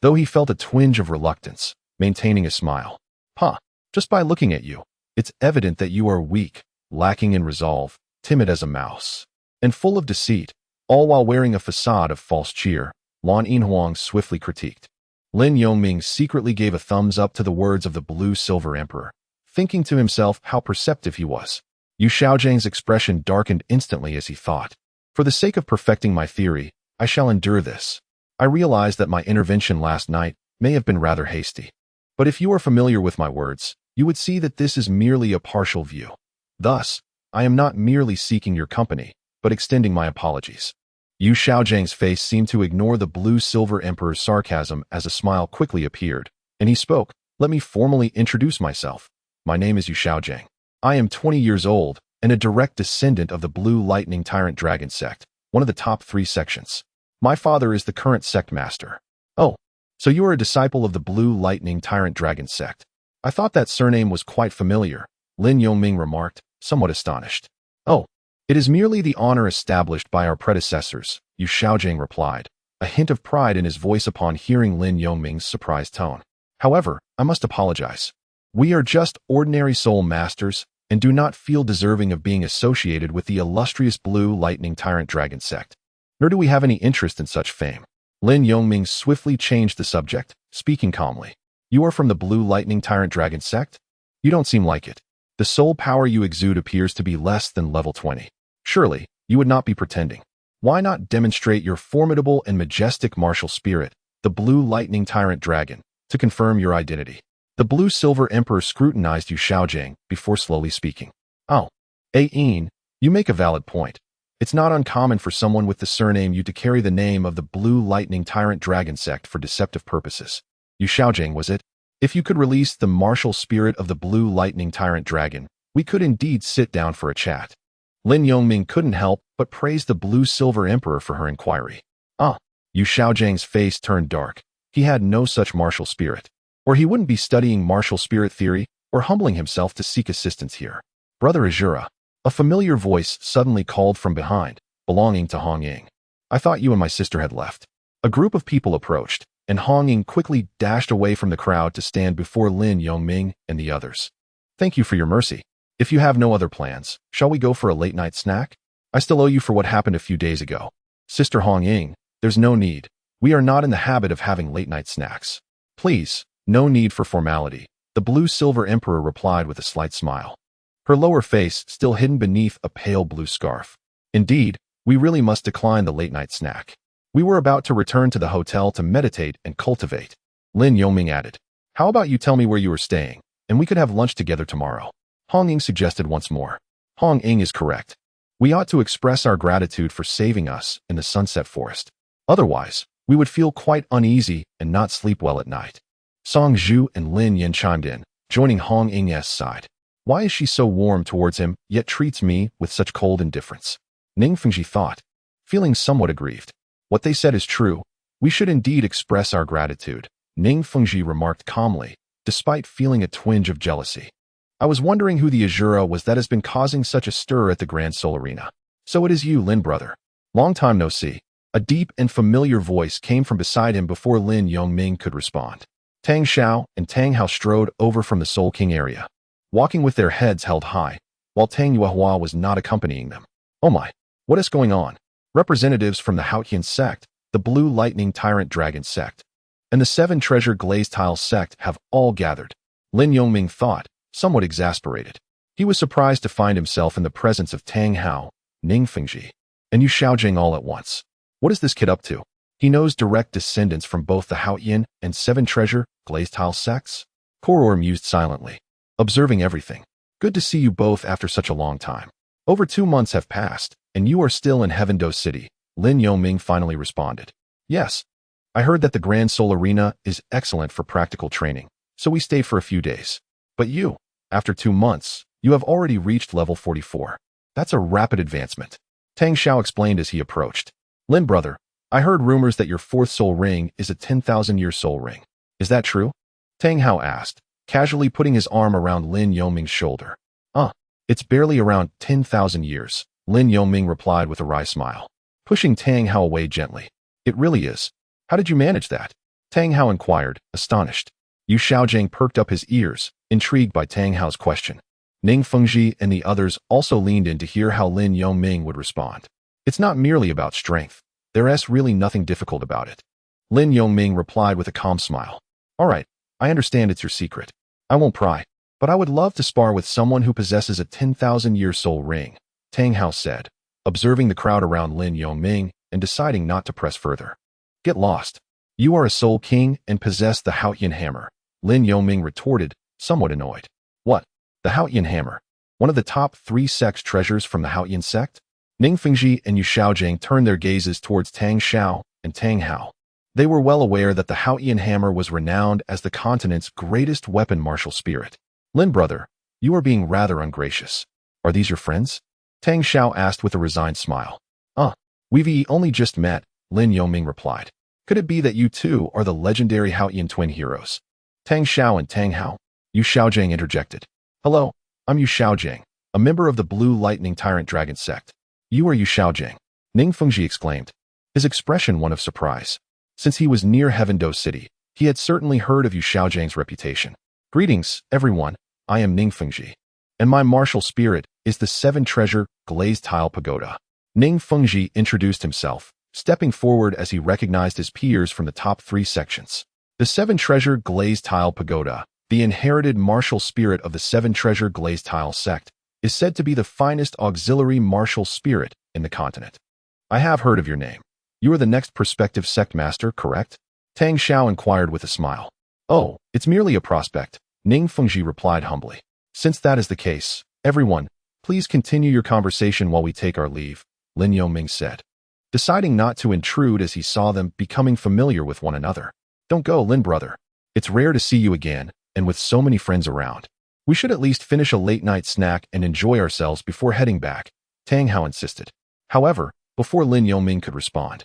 A: Though he felt a twinge of reluctance, maintaining a smile. Just by looking at you, it's evident that you are weak, lacking in resolve, timid as a mouse, and full of deceit, all while wearing a facade of false cheer, Lan Yinhuang swiftly critiqued. Lin Yongming secretly gave a thumbs up to the words of the blue-silver emperor, thinking to himself how perceptive he was. Yu Xiaojing's expression darkened instantly as he thought. For the sake of perfecting my theory, I shall endure this. I realize that my intervention last night may have been rather hasty. But if you are familiar with my words, you would see that this is merely a partial view. Thus, I am not merely seeking your company, but extending my apologies. Yu Xiaojing's face seemed to ignore the blue-silver emperor's sarcasm as a smile quickly appeared, and he spoke. Let me formally introduce myself. My name is Yu Xiaojing. I am 20 years old and a direct descendant of the Blue Lightning Tyrant Dragon sect, one of the top 3 sections. My father is the current sect master. Oh, so you are a disciple of the Blue Lightning Tyrant Dragon sect. I thought that surname was quite familiar, Lin Yongming remarked, somewhat astonished. Oh, it is merely the honor established by our predecessors, Yu Xiaojing replied, a hint of pride in his voice upon hearing Lin Yongming's surprised tone. However, I must apologize. We are just ordinary soul masters and do not feel deserving of being associated with the illustrious Blue Lightning Tyrant Dragon sect. Nor do we have any interest in such fame. Lin Yongming swiftly changed the subject, speaking calmly. You are from the Blue Lightning Tyrant Dragon sect? You don't seem like it. The soul power you exude appears to be less than level 20. Surely, you would not be pretending. Why not demonstrate your formidable and majestic martial spirit, the Blue Lightning Tyrant Dragon, to confirm your identity? The Blue Silver Emperor scrutinized Yu Xiaojing before slowly speaking. Oh, Ain, you make a valid point. It's not uncommon for someone with the surname Yu to carry the name of the Blue Lightning Tyrant Dragon sect for deceptive purposes. Yu Xiaojing, was it? If you could release the martial spirit of the Blue Lightning Tyrant Dragon, we could indeed sit down for a chat. Lin Yongming couldn't help but praise the Blue Silver Emperor for her inquiry. Yu Xiaojing's face turned dark. He had no such martial spirit. Or he wouldn't be studying martial spirit theory or humbling himself to seek assistance here. Brother Azura, a familiar voice suddenly called from behind, belonging to Hong Ying. I thought you and my sister had left. A group of people approached, and Hong Ying quickly dashed away from the crowd to stand before Lin Yongming and the others. Thank you for your mercy. If you have no other plans, shall we go for a late-night snack? I still owe you for what happened a few days ago. Sister Hong Ying, there's no need. We are not in the habit of having late-night snacks. Please, no need for formality, the Blue Silver Emperor replied with a slight smile. Her lower face still hidden beneath a pale blue scarf. Indeed, we really must decline the late-night snack. We were about to return to the hotel to meditate and cultivate. Lin Yongming added, how about you tell me where you are staying, and we could have lunch together tomorrow? Hong Ying suggested once more. Hong Ying is correct. We ought to express our gratitude for saving us in the Sunset Forest. Otherwise, we would feel quite uneasy and not sleep well at night. Song Zhu and Lin Yin chimed in, joining Hong Ying's side. Why is she so warm towards him, yet treats me with such cold indifference? Ning Fengji thought, feeling somewhat aggrieved. What they said is true. We should indeed express our gratitude, Ning Fengji remarked calmly, despite feeling a twinge of jealousy. I was wondering who the Azura was that has been causing such a stir at the Grand Soul Arena. So it is you, Lin brother. Long time no see. A deep and familiar voice came from beside him before Lin Yongming could respond. Tang Xiao and Tang Hao strode over from the Soul King area, walking with their heads held high, while Tang Yuehua was not accompanying them. Oh my, what is going on? Representatives from the Haotian sect, the Blue Lightning Tyrant Dragon sect, and the Seven Treasure Glazed Tile sect have all gathered. Lin Yongming thought, somewhat exasperated. He was surprised to find himself in the presence of Tang Hao, Ning Fengji, and Yu Xiaojing all at once. What is this kid up to? He knows direct descendants from both the Haotian and Seven Treasure Glazed Tile sects? Koror mused silently, observing everything. Good to see you both after such a long time. Over 2 months have passed, and you are still in Heaven Do City, Lin Yongming finally responded. Yes. I heard that the Grand Soul Arena is excellent for practical training, so we stay for a few days. But you, after 2 months, you have already reached level 44. That's a rapid advancement. Tang Xiao explained as he approached. Lin brother, I heard rumors that your 4th soul ring is a 10,000-year soul ring. Is that true? Tang Hao asked, casually putting his arm around Lin Yongming's shoulder. It's barely around 10,000 years, Lin Yongming replied with a wry smile, pushing Tang Hao away gently. It really is. How did you manage that? Tang Hao inquired, astonished. Yu Xiaojing perked up his ears, intrigued by Tang Hao's question. Ning Fengji and the others also leaned in to hear how Lin Yongming would respond. It's not merely about strength. There's really nothing difficult about it. Lin Yongming replied with a calm smile. All right, I understand it's your secret. I won't pry, but I would love to spar with someone who possesses a 10,000-year soul ring, Tang Hao said, observing the crowd around Lin Yongming and deciding not to press further. Get lost. You are a soul king and possess the Haotian hammer, Lin Yongming retorted, somewhat annoyed. What? The Haotian hammer? One of the top 3 sects treasures from the Haotian sect? Ning Fengji and Yu Xiaojing turned their gazes towards Tang Xiao and Tang Hao. They were well aware that the Haotian hammer was renowned as the continent's greatest weapon martial spirit. Lin brother, you are being rather ungracious. Are these your friends? Tang Xiao asked with a resigned smile. We've only just met, Lin Yongming replied. Could it be that you two are the legendary Haotian twin heroes? Tang Xiao and Tang Hao, Yu Xiaojing interjected. Hello, I'm Yu Xiaojing, a member of the Blue Lightning Tyrant Dragon sect. You are Yu Xiaojing, Ning Fengji exclaimed. his expression one of surprise. Since he was near Heavendo City, he had certainly heard of Yu Xiaojiang's reputation. Greetings, everyone. I am Ning Fengji, and my martial spirit is the seven-treasure glazed tile pagoda. Ning Fengji introduced himself, stepping forward as he recognized his peers from the top three sections. The seven-treasure glazed tile pagoda, the inherited martial spirit of the seven-treasure glazed tile sect, is said to be the finest auxiliary martial spirit in the continent. I have heard of your name. You are the next prospective sect master, correct? Tang Xiao inquired with a smile. Oh, it's merely a prospect, Ning Fengji replied humbly. Since that is the case, everyone, please continue your conversation while we take our leave, Lin Yongming said, deciding not to intrude as he saw them becoming familiar with one another. Don't go, Lin brother. It's rare to see you again, and with so many friends around. We should at least finish a late-night snack and enjoy ourselves before heading back, Tang Hao insisted. However, before Lin Yongming could respond,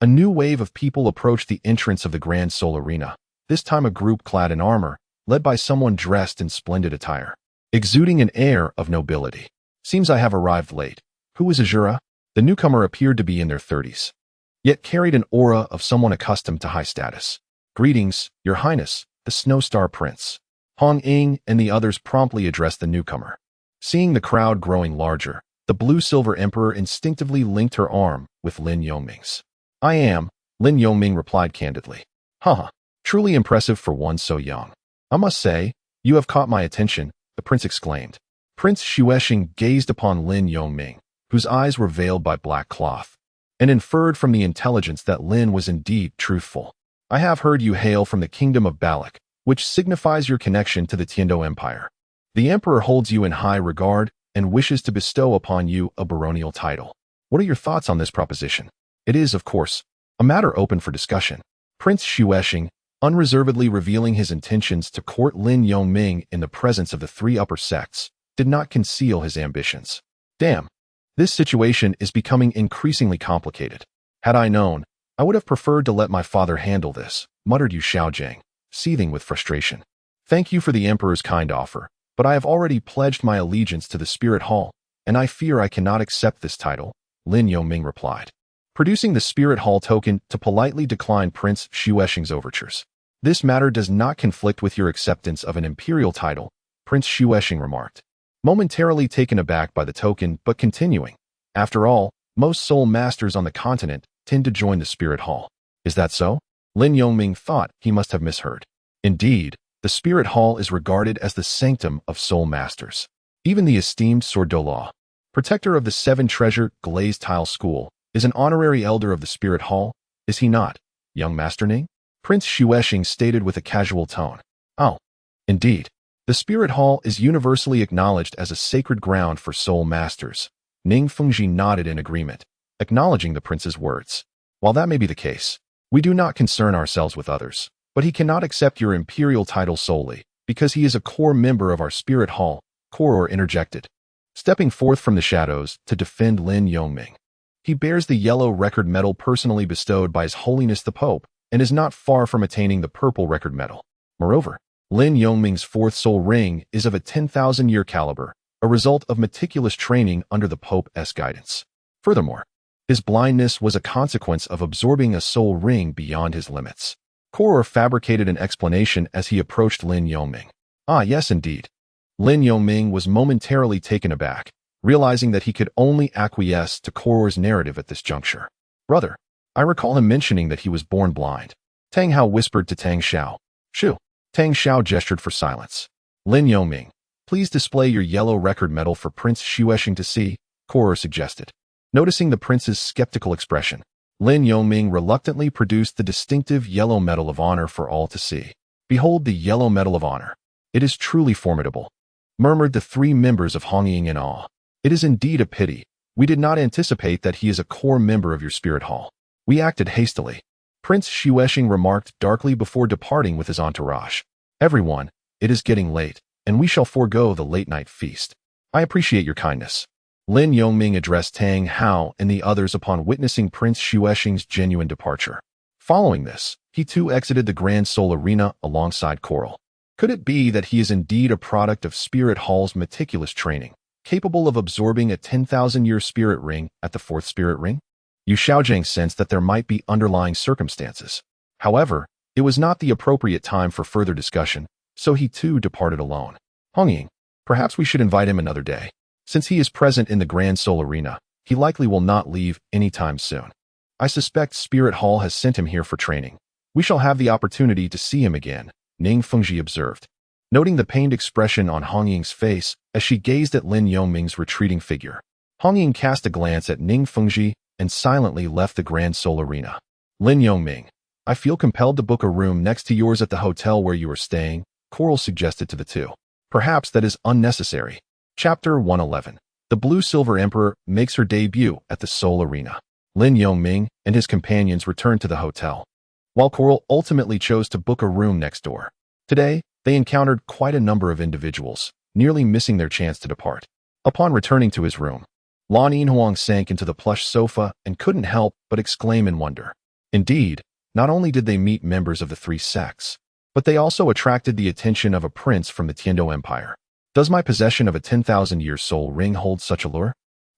A: a new wave of people approached the entrance of the Grand Soul Arena, this time a group clad in armor, led by someone dressed in splendid attire, exuding an air of nobility. Seems I have arrived late. Who is Azura? The newcomer appeared to be in their 30s, yet carried an aura of someone accustomed to high status. Greetings, Your Highness, the Snowstar Prince. Hong Ying and the others promptly addressed the newcomer. Seeing the crowd growing larger, the Blue-Silver Emperor instinctively linked her arm with Lin Yongming's. I am, Lin Yongming replied candidly. Haha, truly impressive for one so young. I must say, you have caught my attention, the prince exclaimed. Prince Xuexing gazed upon Lin Yongming, whose eyes were veiled by black cloth, and inferred from the intelligence that Lin was indeed truthful. I have heard you hail from the kingdom of Balak, which signifies your connection to the Tiando Empire. The emperor holds you in high regard and wishes to bestow upon you a baronial title. What are your thoughts on this proposition? It is, of course, a matter open for discussion. Prince Xuexing, unreservedly revealing his intentions to court Lin Yongming in the presence of the three upper sects, did not conceal his ambitions. Damn, this situation is becoming increasingly complicated. Had I known, I would have preferred to let my father handle this, muttered Yu Xiaojiang, seething with frustration. Thank you for the emperor's kind offer, but I have already pledged my allegiance to the Spirit Hall, and I fear I cannot accept this title, Lin Yongming replied, producing the Spirit Hall token to politely decline Prince Xuexing's overtures. This matter does not conflict with your acceptance of an imperial title, Prince Xuexing remarked, momentarily taken aback by the token but continuing. After all, most soul masters on the continent tend to join the Spirit Hall. Is that so? Lin Yongming thought he must have misheard. Indeed, the Spirit Hall is regarded as the sanctum of soul masters. Even the esteemed Douluo, protector of the seven-treasure glazed tile school, is an honorary elder of the Spirit Hall, is he not, young Master Ning? Prince Xuexing stated with a casual tone. Oh, indeed. The Spirit Hall is universally acknowledged as a sacred ground for soul masters. Ning Fengji nodded in agreement, acknowledging the prince's words. While that may be the case, we do not concern ourselves with others, but he cannot accept your imperial title solely, because he is a core member of our Spirit Hall, Koror interjected, stepping forth from the shadows to defend Lin Yongming. He bears the yellow record medal personally bestowed by His Holiness the Pope, and is not far from attaining the purple record medal. Moreover, Lin Yongming's fourth soul ring is of a 10,000-year caliber, a result of meticulous training under the Pope's guidance. Furthermore, his blindness was a consequence of absorbing a soul ring beyond his limits. Koror fabricated an explanation as he approached Lin Yongming. Ah, yes, indeed. Lin Yongming was momentarily taken aback, realizing that he could only acquiesce to Koror's narrative at this juncture. Brother, I recall him mentioning that he was born blind. Tang Hao whispered to Tang Xiao. Shoo. Tang Xiao gestured for silence. Lin Yongming, please display your yellow record medal for Prince Xuexing to see, Koror suggested. Noticing the prince's skeptical expression, Lin Yongming reluctantly produced the distinctive yellow medal of honor for all to see. Behold the yellow medal of honor. It is truly formidable, murmured the three members of Hongying in awe. It is indeed a pity. We did not anticipate that he is a core member of your Spirit Hall. We acted hastily, Prince Xuexing remarked darkly before departing with his entourage. Everyone, it is getting late, and we shall forego the late-night feast. I appreciate your kindness. Lin Yongming addressed Tang Hao and the others upon witnessing Prince Xuexing's genuine departure. Following this, he too exited the Grand Soul Arena alongside Coral. Could it be that he is indeed a product of Spirit Hall's meticulous training, capable of absorbing a 10,000-year spirit ring at the fourth spirit ring? Yu Xiaojing sensed that there might be underlying circumstances. However, it was not the appropriate time for further discussion, so he too departed alone. Hongying, perhaps we should invite him another day. Since he is present in the Grand Soul Arena, he likely will not leave anytime soon. I suspect Spirit Hall has sent him here for training. We shall have the opportunity to see him again, Ning Fengji observed, noting the pained expression on Hongying's face as she gazed at Lin Yongming's retreating figure. Hongying cast a glance at Ning Fengji and silently left the Grand Soul Arena. Lin Yongming, I feel compelled to book a room next to yours at the hotel where you are staying, Coral suggested to the two. Perhaps that is unnecessary. Chapter 111. The Blue-Silver Emperor makes her debut at the Soul Arena. Lin Yongming and his companions returned to the hotel, while Coral ultimately chose to book a room next door. Today, they encountered quite a number of individuals, nearly missing their chance to depart. Upon returning to his room, Lan Yinhuang sank into the plush sofa and couldn't help but exclaim in wonder. Indeed, not only did they meet members of the three sects, but they also attracted the attention of a prince from the Tiando Empire. Does my possession of a 10,000-year soul ring hold such allure?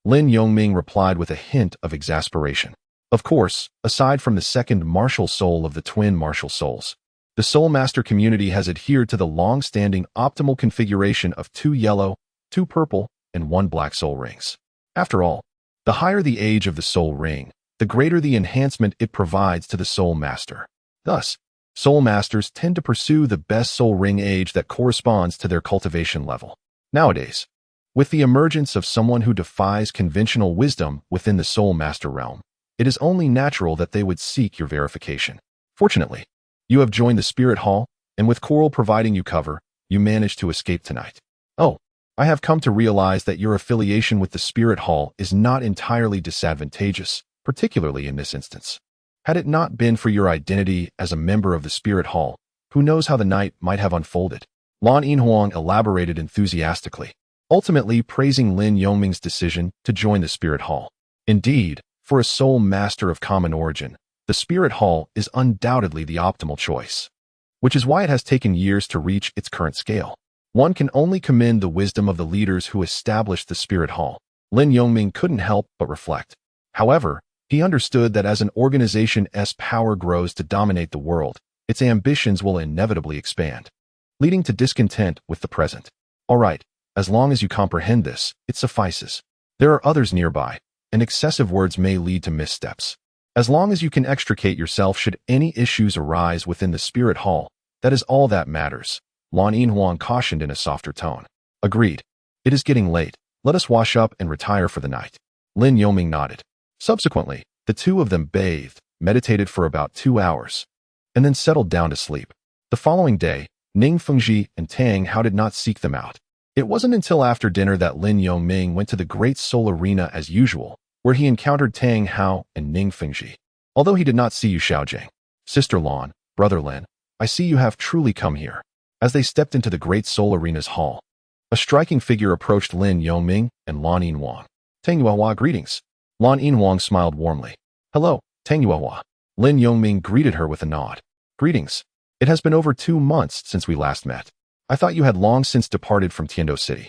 A: Lin Yongming replied with a hint of exasperation. Of course, aside from the second martial soul of the twin martial souls, the Soul Master community has adhered to the long-standing optimal configuration of 2 yellow, 2 purple, and 1 black soul rings. After all, the higher the age of the soul ring, the greater the enhancement it provides to the Soul Master. Thus, Soul Masters tend to pursue the best soul ring age that corresponds to their cultivation level. Nowadays, with the emergence of someone who defies conventional wisdom within the Soul Master realm, it is only natural that they would seek your verification. Fortunately, you have joined the Spirit Hall, and with Coral providing you cover, you managed to escape tonight. Oh, I have come to realize that your affiliation with the Spirit Hall is not entirely disadvantageous, particularly in this instance. Had it not been for your identity as a member of the Spirit Hall, who knows how the night might have unfolded? Lan Yinhuang elaborated enthusiastically, ultimately praising Lin Yongming's decision to join the Spirit Hall. Indeed, for a soul master of common origin, the Spirit Hall is undoubtedly the optimal choice, which is why it has taken years to reach its current scale. One can only commend the wisdom of the leaders who established the Spirit Hall. Lin Yongming couldn't help but reflect. However, he understood that as an organization's power grows to dominate the world, its ambitions will inevitably expand, leading to discontent with the present. All right, as long as you comprehend this, it suffices. There are others nearby, and excessive words may lead to missteps. As long as you can extricate yourself should any issues arise within the Spirit Hall, that is all that matters, Lan Yinhuang cautioned in a softer tone. Agreed. It is getting late. Let us wash up and retire for the night. Lin Yongming nodded. Subsequently, the two of them bathed, meditated for about 2 hours, and then settled down to sleep. The following day, Ning Fengji and Tang Hao did not seek them out. It wasn't until after dinner that Lin Yongming went to the Great Soul Arena as usual, where he encountered Tang Hao and Ning Fengji. Although he did not see Yu Xiaojing, Sister Lan, Brother Lin, I see you have truly come here. As they stepped into the Great Soul Arena's hall, a striking figure approached Lin Yongming and Lan Yinhuang. Tang Yuehua, greetings. Lan Yinhuang smiled warmly. Hello, Tang Yuehua. Lin Yongming greeted her with a nod. Greetings. It has been over 2 months since we last met. I thought you had long since departed from Tiando City.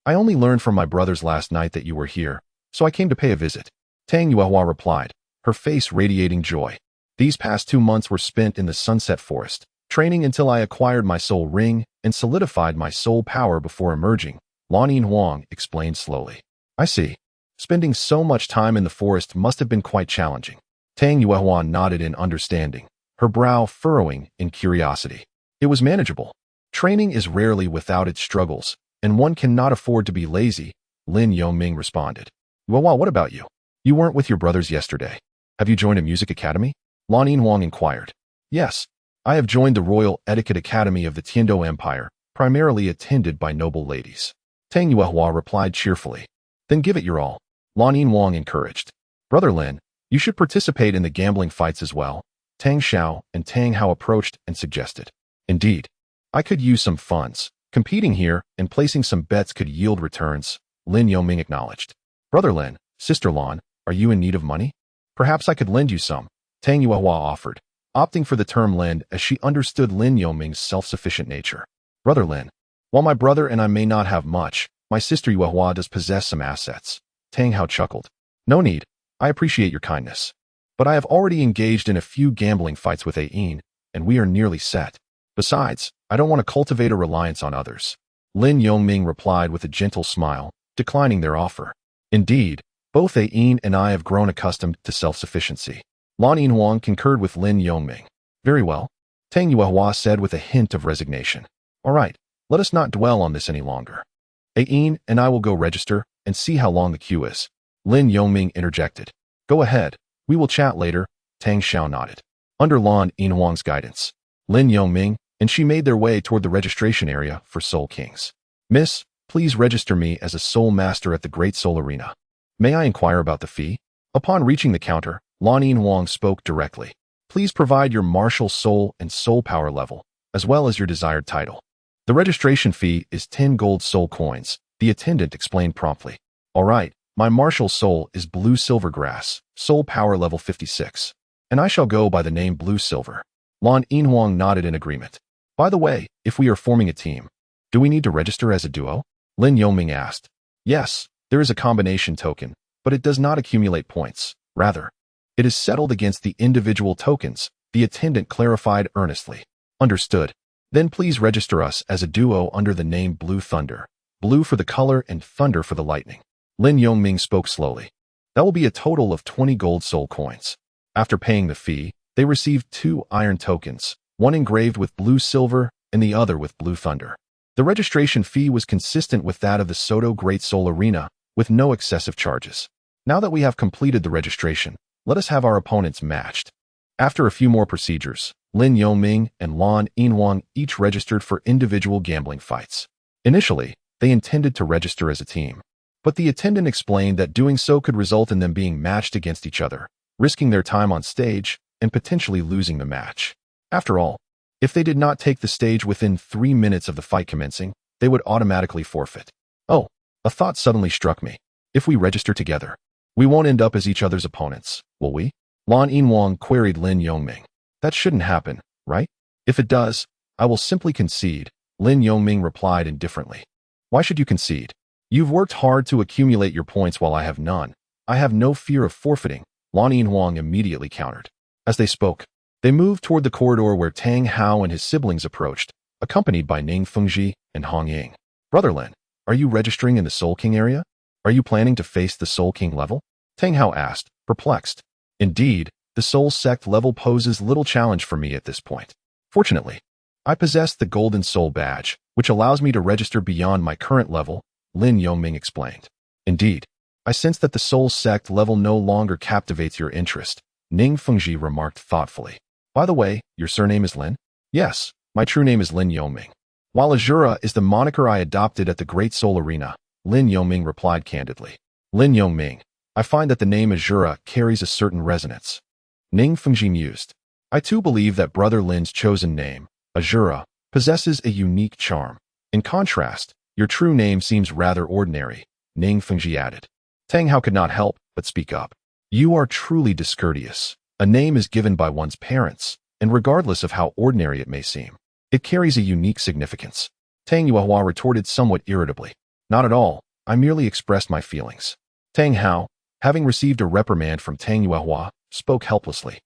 A: I only learned from my brothers last night that you were here, so I came to pay a visit. Tang Yuehua replied, her face radiating joy. These past 2 months were spent in the Sunset Forest, training until I acquired my soul ring and solidified my soul power before emerging, Lan Yinhuang explained slowly. I see. Spending so much time in the forest must have been quite challenging. Tang Yuehua nodded in understanding, her brow furrowing in curiosity. It was manageable. Training is rarely without its struggles, and one cannot afford to be lazy, Lin Yongming responded. Yuehua, what about you? You weren't with your brothers yesterday. Have you joined a music academy? Lan Yinhuang inquired. Yes, I have joined the Royal Etiquette Academy of the Tiando Empire, primarily attended by noble ladies. Tang Yuehua replied cheerfully. Then give it your all, Lan Yinhuang encouraged. Brother Lin, you should participate in the gambling fights as well. Tang Xiao and Tang Hao approached and suggested. Indeed, I could use some funds. Competing here and placing some bets could yield returns, Lin Yongming acknowledged. Brother Lin, Sister Lan, are you in need of money? Perhaps I could lend you some, Tang Yuehua offered, opting for the term lend as she understood Lin Yongming's self-sufficient nature. Brother Lin, while my brother and I may not have much, my sister Yuehua does possess some assets. Tang Hao chuckled. No need. I appreciate your kindness. But I have already engaged in a few gambling fights with Ain, and we are nearly set. Besides, I don't want to cultivate a reliance on others. Lin Yongming replied with a gentle smile, declining their offer. Indeed, both Ain and I have grown accustomed to self-sufficiency. Lan Yinhuang concurred with Lin Yongming. Very well, Tang Yuehua said with a hint of resignation. All right, let us not dwell on this any longer. Ain and I will go register and see how long the queue is. Lin Yongming interjected. Go ahead, we will chat later. Tang Xiao nodded. Under Lan Yinhuang's guidance, Lin Yongming and she made their way toward the registration area for Soul Kings. Miss, please register me as a Soul Master at the Great Soul Arena. May I inquire about the fee? Upon reaching the counter, Lan Yinhuang spoke directly. Please provide your martial soul and soul power level, as well as your desired title. The registration fee is 10 gold soul coins, the attendant explained promptly. All right, my martial soul is Blue Silver Grass, soul power level 56, and I shall go by the name Blue Silver. Lan Yinhuang nodded in agreement. By the way, if we are forming a team, do we need to register as a duo? Lin Yongming asked. Yes, there is a combination token, but it does not accumulate points. Rather, it is settled against the individual tokens, the attendant clarified earnestly. Understood. Then please register us as a duo under the name Blue Thunder. Blue for the color and thunder for the lightning. Lin Yongming spoke slowly. That will be a total of 20 gold soul coins. After paying the fee, they received 2 iron tokens, one engraved with blue silver and the other with blue thunder. The registration fee was consistent with that of the Soto Great Soul Arena, with no excessive charges. Now that we have completed the registration, let us have our opponents matched. After a few more procedures, Lin Yongming and Lan Yinhuang each registered for individual gambling fights. Initially, they intended to register as a team, but the attendant explained that doing so could result in them being matched against each other, risking their time on stage and potentially losing the match. After all, if they did not take the stage within 3 minutes of the fight commencing, they would automatically forfeit. Oh, a thought suddenly struck me. If we register together, we won't end up as each other's opponents, will we? Lan Yinhuang queried Lin Yongming. That shouldn't happen, right? If it does, I will simply concede, Lin Yongming replied indifferently. Why should you concede? You've worked hard to accumulate your points while I have none. I have no fear of forfeiting, Lan Yinhuang immediately countered. As they spoke, they moved toward the corridor where Tang Hao and his siblings approached, accompanied by Ning Fengji and Hong Ying. Brother Lin, are you registering in the Soul King area? Are you planning to face the Soul King level? Tang Hao asked, perplexed. Indeed, the Soul Sect level poses little challenge for me at this point. Fortunately, I possess the Golden Soul Badge, which allows me to register beyond my current level, Lin Yongming explained. Indeed, I sense that the Soul Sect level no longer captivates your interest, Ning Fengji remarked thoughtfully. By the way, your surname is Lin? Yes, my true name is Lin Yongming. While Azura is the moniker I adopted at the Great Soul Arena, Lin Yongming replied candidly. Lin Yongming, I find that the name Azura carries a certain resonance. Ning Fengji mused. I too believe that Brother Lin's chosen name, Azura, possesses a unique charm. In contrast, your true name seems rather ordinary, Ning Fengji added. Tang Hao could not help but speak up. You are truly discourteous. A name is given by one's parents, and regardless of how ordinary it may seem, it carries a unique significance. Tang Yuehua retorted somewhat irritably. Not at all, I merely expressed my feelings. Tang Hao, having received a reprimand from Tang Yuehua, spoke helplessly.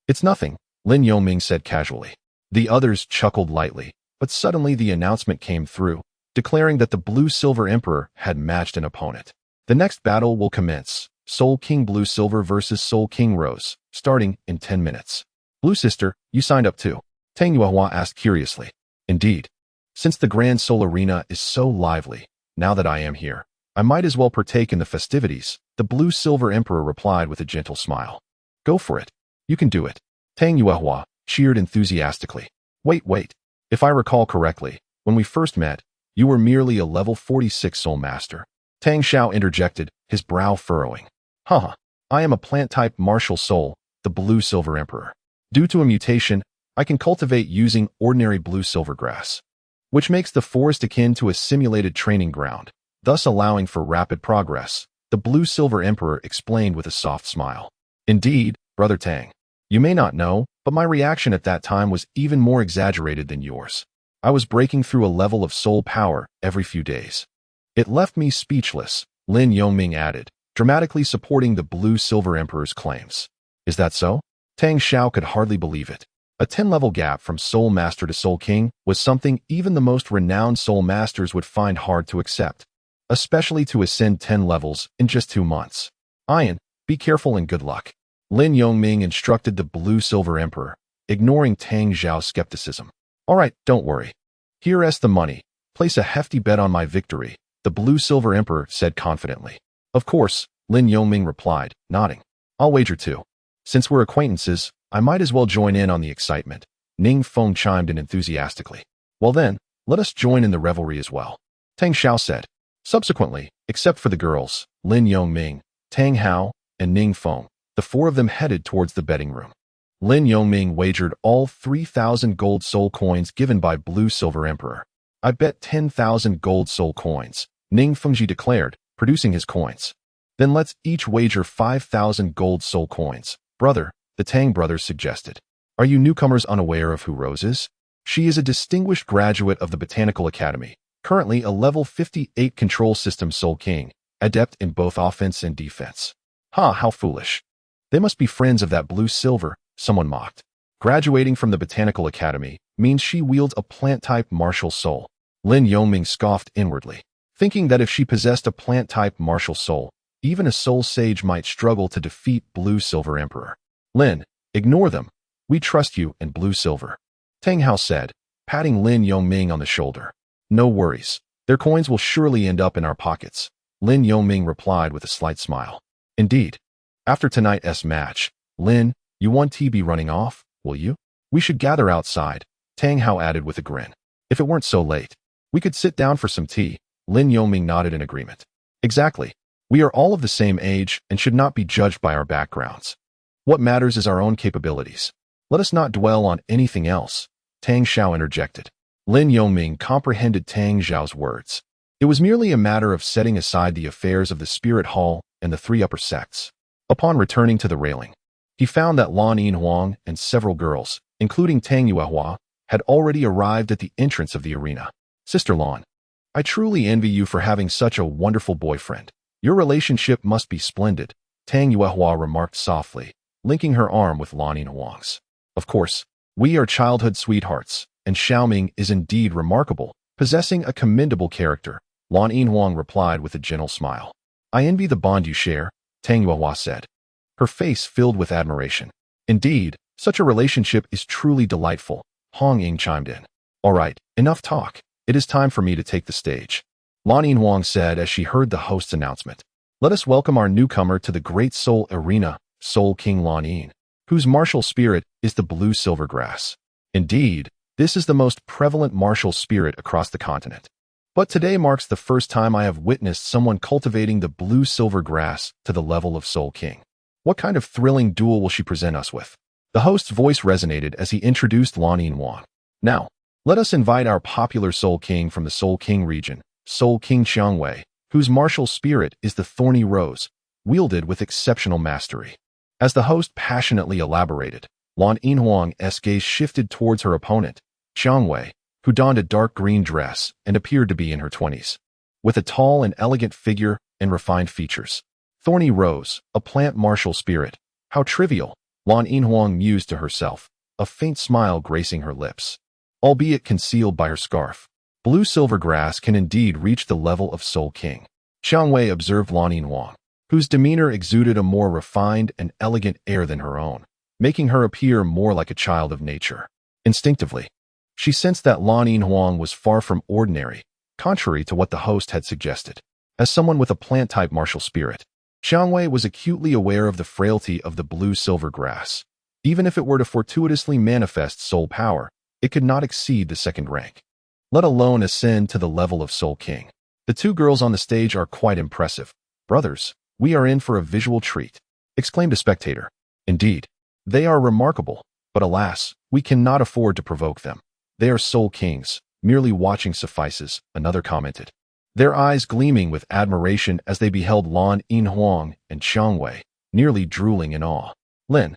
A: It's nothing, Lin Yongming said casually. The others chuckled lightly, but suddenly the announcement came through, declaring that the Blue Silver Emperor had matched an opponent. The next battle will commence, Soul King Blue Silver versus Soul King Rose, starting in 10 minutes. Blue Sister, you signed up too? Tang Yuehua asked curiously. Indeed. Since the Grand Soul Arena is so lively, now that I am here, I might as well partake in the festivities, the Blue Silver Emperor replied with a gentle smile. Go for it. You can do it. Tang Yuehua cheered enthusiastically. Wait. If I recall correctly, when we first met, you were merely a level 46 Soul Master. Tang Xiao interjected, his brow furrowing. I am a plant-type martial soul, the Blue Silver Emperor. Due to a mutation, I can cultivate using ordinary blue silver grass, which makes the forest akin to a simulated training ground, thus allowing for rapid progress, the Blue Silver Emperor explained with a soft smile. Indeed, Brother Tang, you may not know, but my reaction at that time was even more exaggerated than yours. I was breaking through a level of soul power every few days. It left me speechless, Lin Yongming added, dramatically supporting the blue-silver emperor's claims. Is that so? Tang Xiao could hardly believe it. A 10-level gap from Soul Master to Soul King was something even the most renowned Soul Masters would find hard to accept, especially to ascend 10 levels in just 2 months. Ian, be careful and good luck. Lin Yongming instructed the blue-silver emperor, ignoring Tang Xiao's skepticism. All right, don't worry. Here's the money. Place a hefty bet on my victory, the blue-silver emperor said confidently. Of course, Lin Yongming replied, nodding. I'll wager too. Since we're acquaintances, I might as well join in on the excitement. Ning Feng chimed in enthusiastically. Well then, let us join in the revelry as well. Tang Xiao said. Subsequently, except for the girls, Lin Yongming, Tang Hao, and Ning Feng, the 4 of them headed towards the betting room. Lin Yongming wagered all 3,000 gold soul coins given by Blue-Silver Emperor. I bet 10,000 gold soul coins, Ning Fengji declared, producing his coins. Then let's each wager 5,000 gold soul coins, brother, the Tang brothers suggested. Are you newcomers unaware of who Rose is? She is a distinguished graduate of the Botanical Academy, currently a level 58 control system Soul King, adept in both offense and defense. Ha, how foolish. They must be friends of that blue-silver, someone mocked. Graduating from the Botanical Academy means she wields a plant-type martial soul. Lin Yongming scoffed inwardly, thinking that if she possessed a plant-type martial soul, even a soul sage might struggle to defeat Blue-Silver Emperor. Lin, ignore them. We trust you and Blue-Silver. Tang Hao said, patting Lin Yongming on the shoulder. No worries. Their coins will surely end up in our pockets. Lin Yongming replied with a slight smile. Indeed. After tonight's match, Lin, you won't be running off, will you? We should gather outside, Tang Hao added with a grin. If it weren't so late, we could sit down for some tea. Lin Yongming nodded in agreement. Exactly. We are all of the same age and should not be judged by our backgrounds. What matters is our own capabilities. Let us not dwell on anything else, Tang Xiao interjected. Lin Yongming comprehended Tang Xiao's words. It was merely a matter of setting aside the affairs of the Spirit Hall and the 3 upper sects. Upon returning to the railing, he found that Lan Yin Huang and several girls, including Tang Yuehua, had already arrived at the entrance of the arena. Sister Lan, I truly envy you for having such a wonderful boyfriend. Your relationship must be splendid, Tang Yuehua remarked softly, linking her arm with Lan Yin Huang's. Of course, we are childhood sweethearts, and Xiaoming is indeed remarkable, possessing a commendable character, Lan Yin Huang replied with a gentle smile. I envy the bond you share, Tang Yuehua said, her face filled with admiration. Indeed, such a relationship is truly delightful, Hong Ying chimed in. All right, enough talk. It is time for me to take the stage. Lan Yin Huang said as she heard the host's announcement. Let us welcome our newcomer to the Great Soul Arena, Soul King Lan Yin, whose martial spirit is the blue-silver grass. Indeed, this is the most prevalent martial spirit across the continent. But today marks the first time I have witnessed someone cultivating the blue-silver grass to the level of Soul King. What kind of thrilling duel will she present us with? The host's voice resonated as he introduced Lan Yin Huang. Now, let us invite our popular Soul King from the Soul King region, Soul King Qiangwei, whose martial spirit is the thorny rose, wielded with exceptional mastery. As the host passionately elaborated, Lan Yin Huang's gaze shifted towards her opponent, Qiangwei, who donned a dark green dress and appeared to be in her 20s. With a tall and elegant figure and refined features. Thorny rose, a plant martial spirit. How trivial, Lan Yin Huang mused to herself, a faint smile gracing her lips. Albeit concealed by her scarf, blue-silver grass can indeed reach the level of Soul King. Qiangwei observed Lan Yin Huang, whose demeanor exuded a more refined and elegant air than her own, making her appear more like a child of nature. Instinctively, she sensed that Lan Yin Huang was far from ordinary, contrary to what the host had suggested. As someone with a plant-type martial spirit, Qiangwei was acutely aware of the frailty of the blue-silver grass. Even if it were to fortuitously manifest soul power, it could not exceed the second rank, let alone ascend to the level of Soul King. The 2 girls on the stage are quite impressive. Brothers, we are in for a visual treat, exclaimed a spectator. Indeed, they are remarkable, but alas, we cannot afford to provoke them. They are Soul Kings, merely watching suffices, another commented. Their eyes gleaming with admiration as they beheld Lan Yin Huang and Qiangwei, nearly drooling in awe. Lin,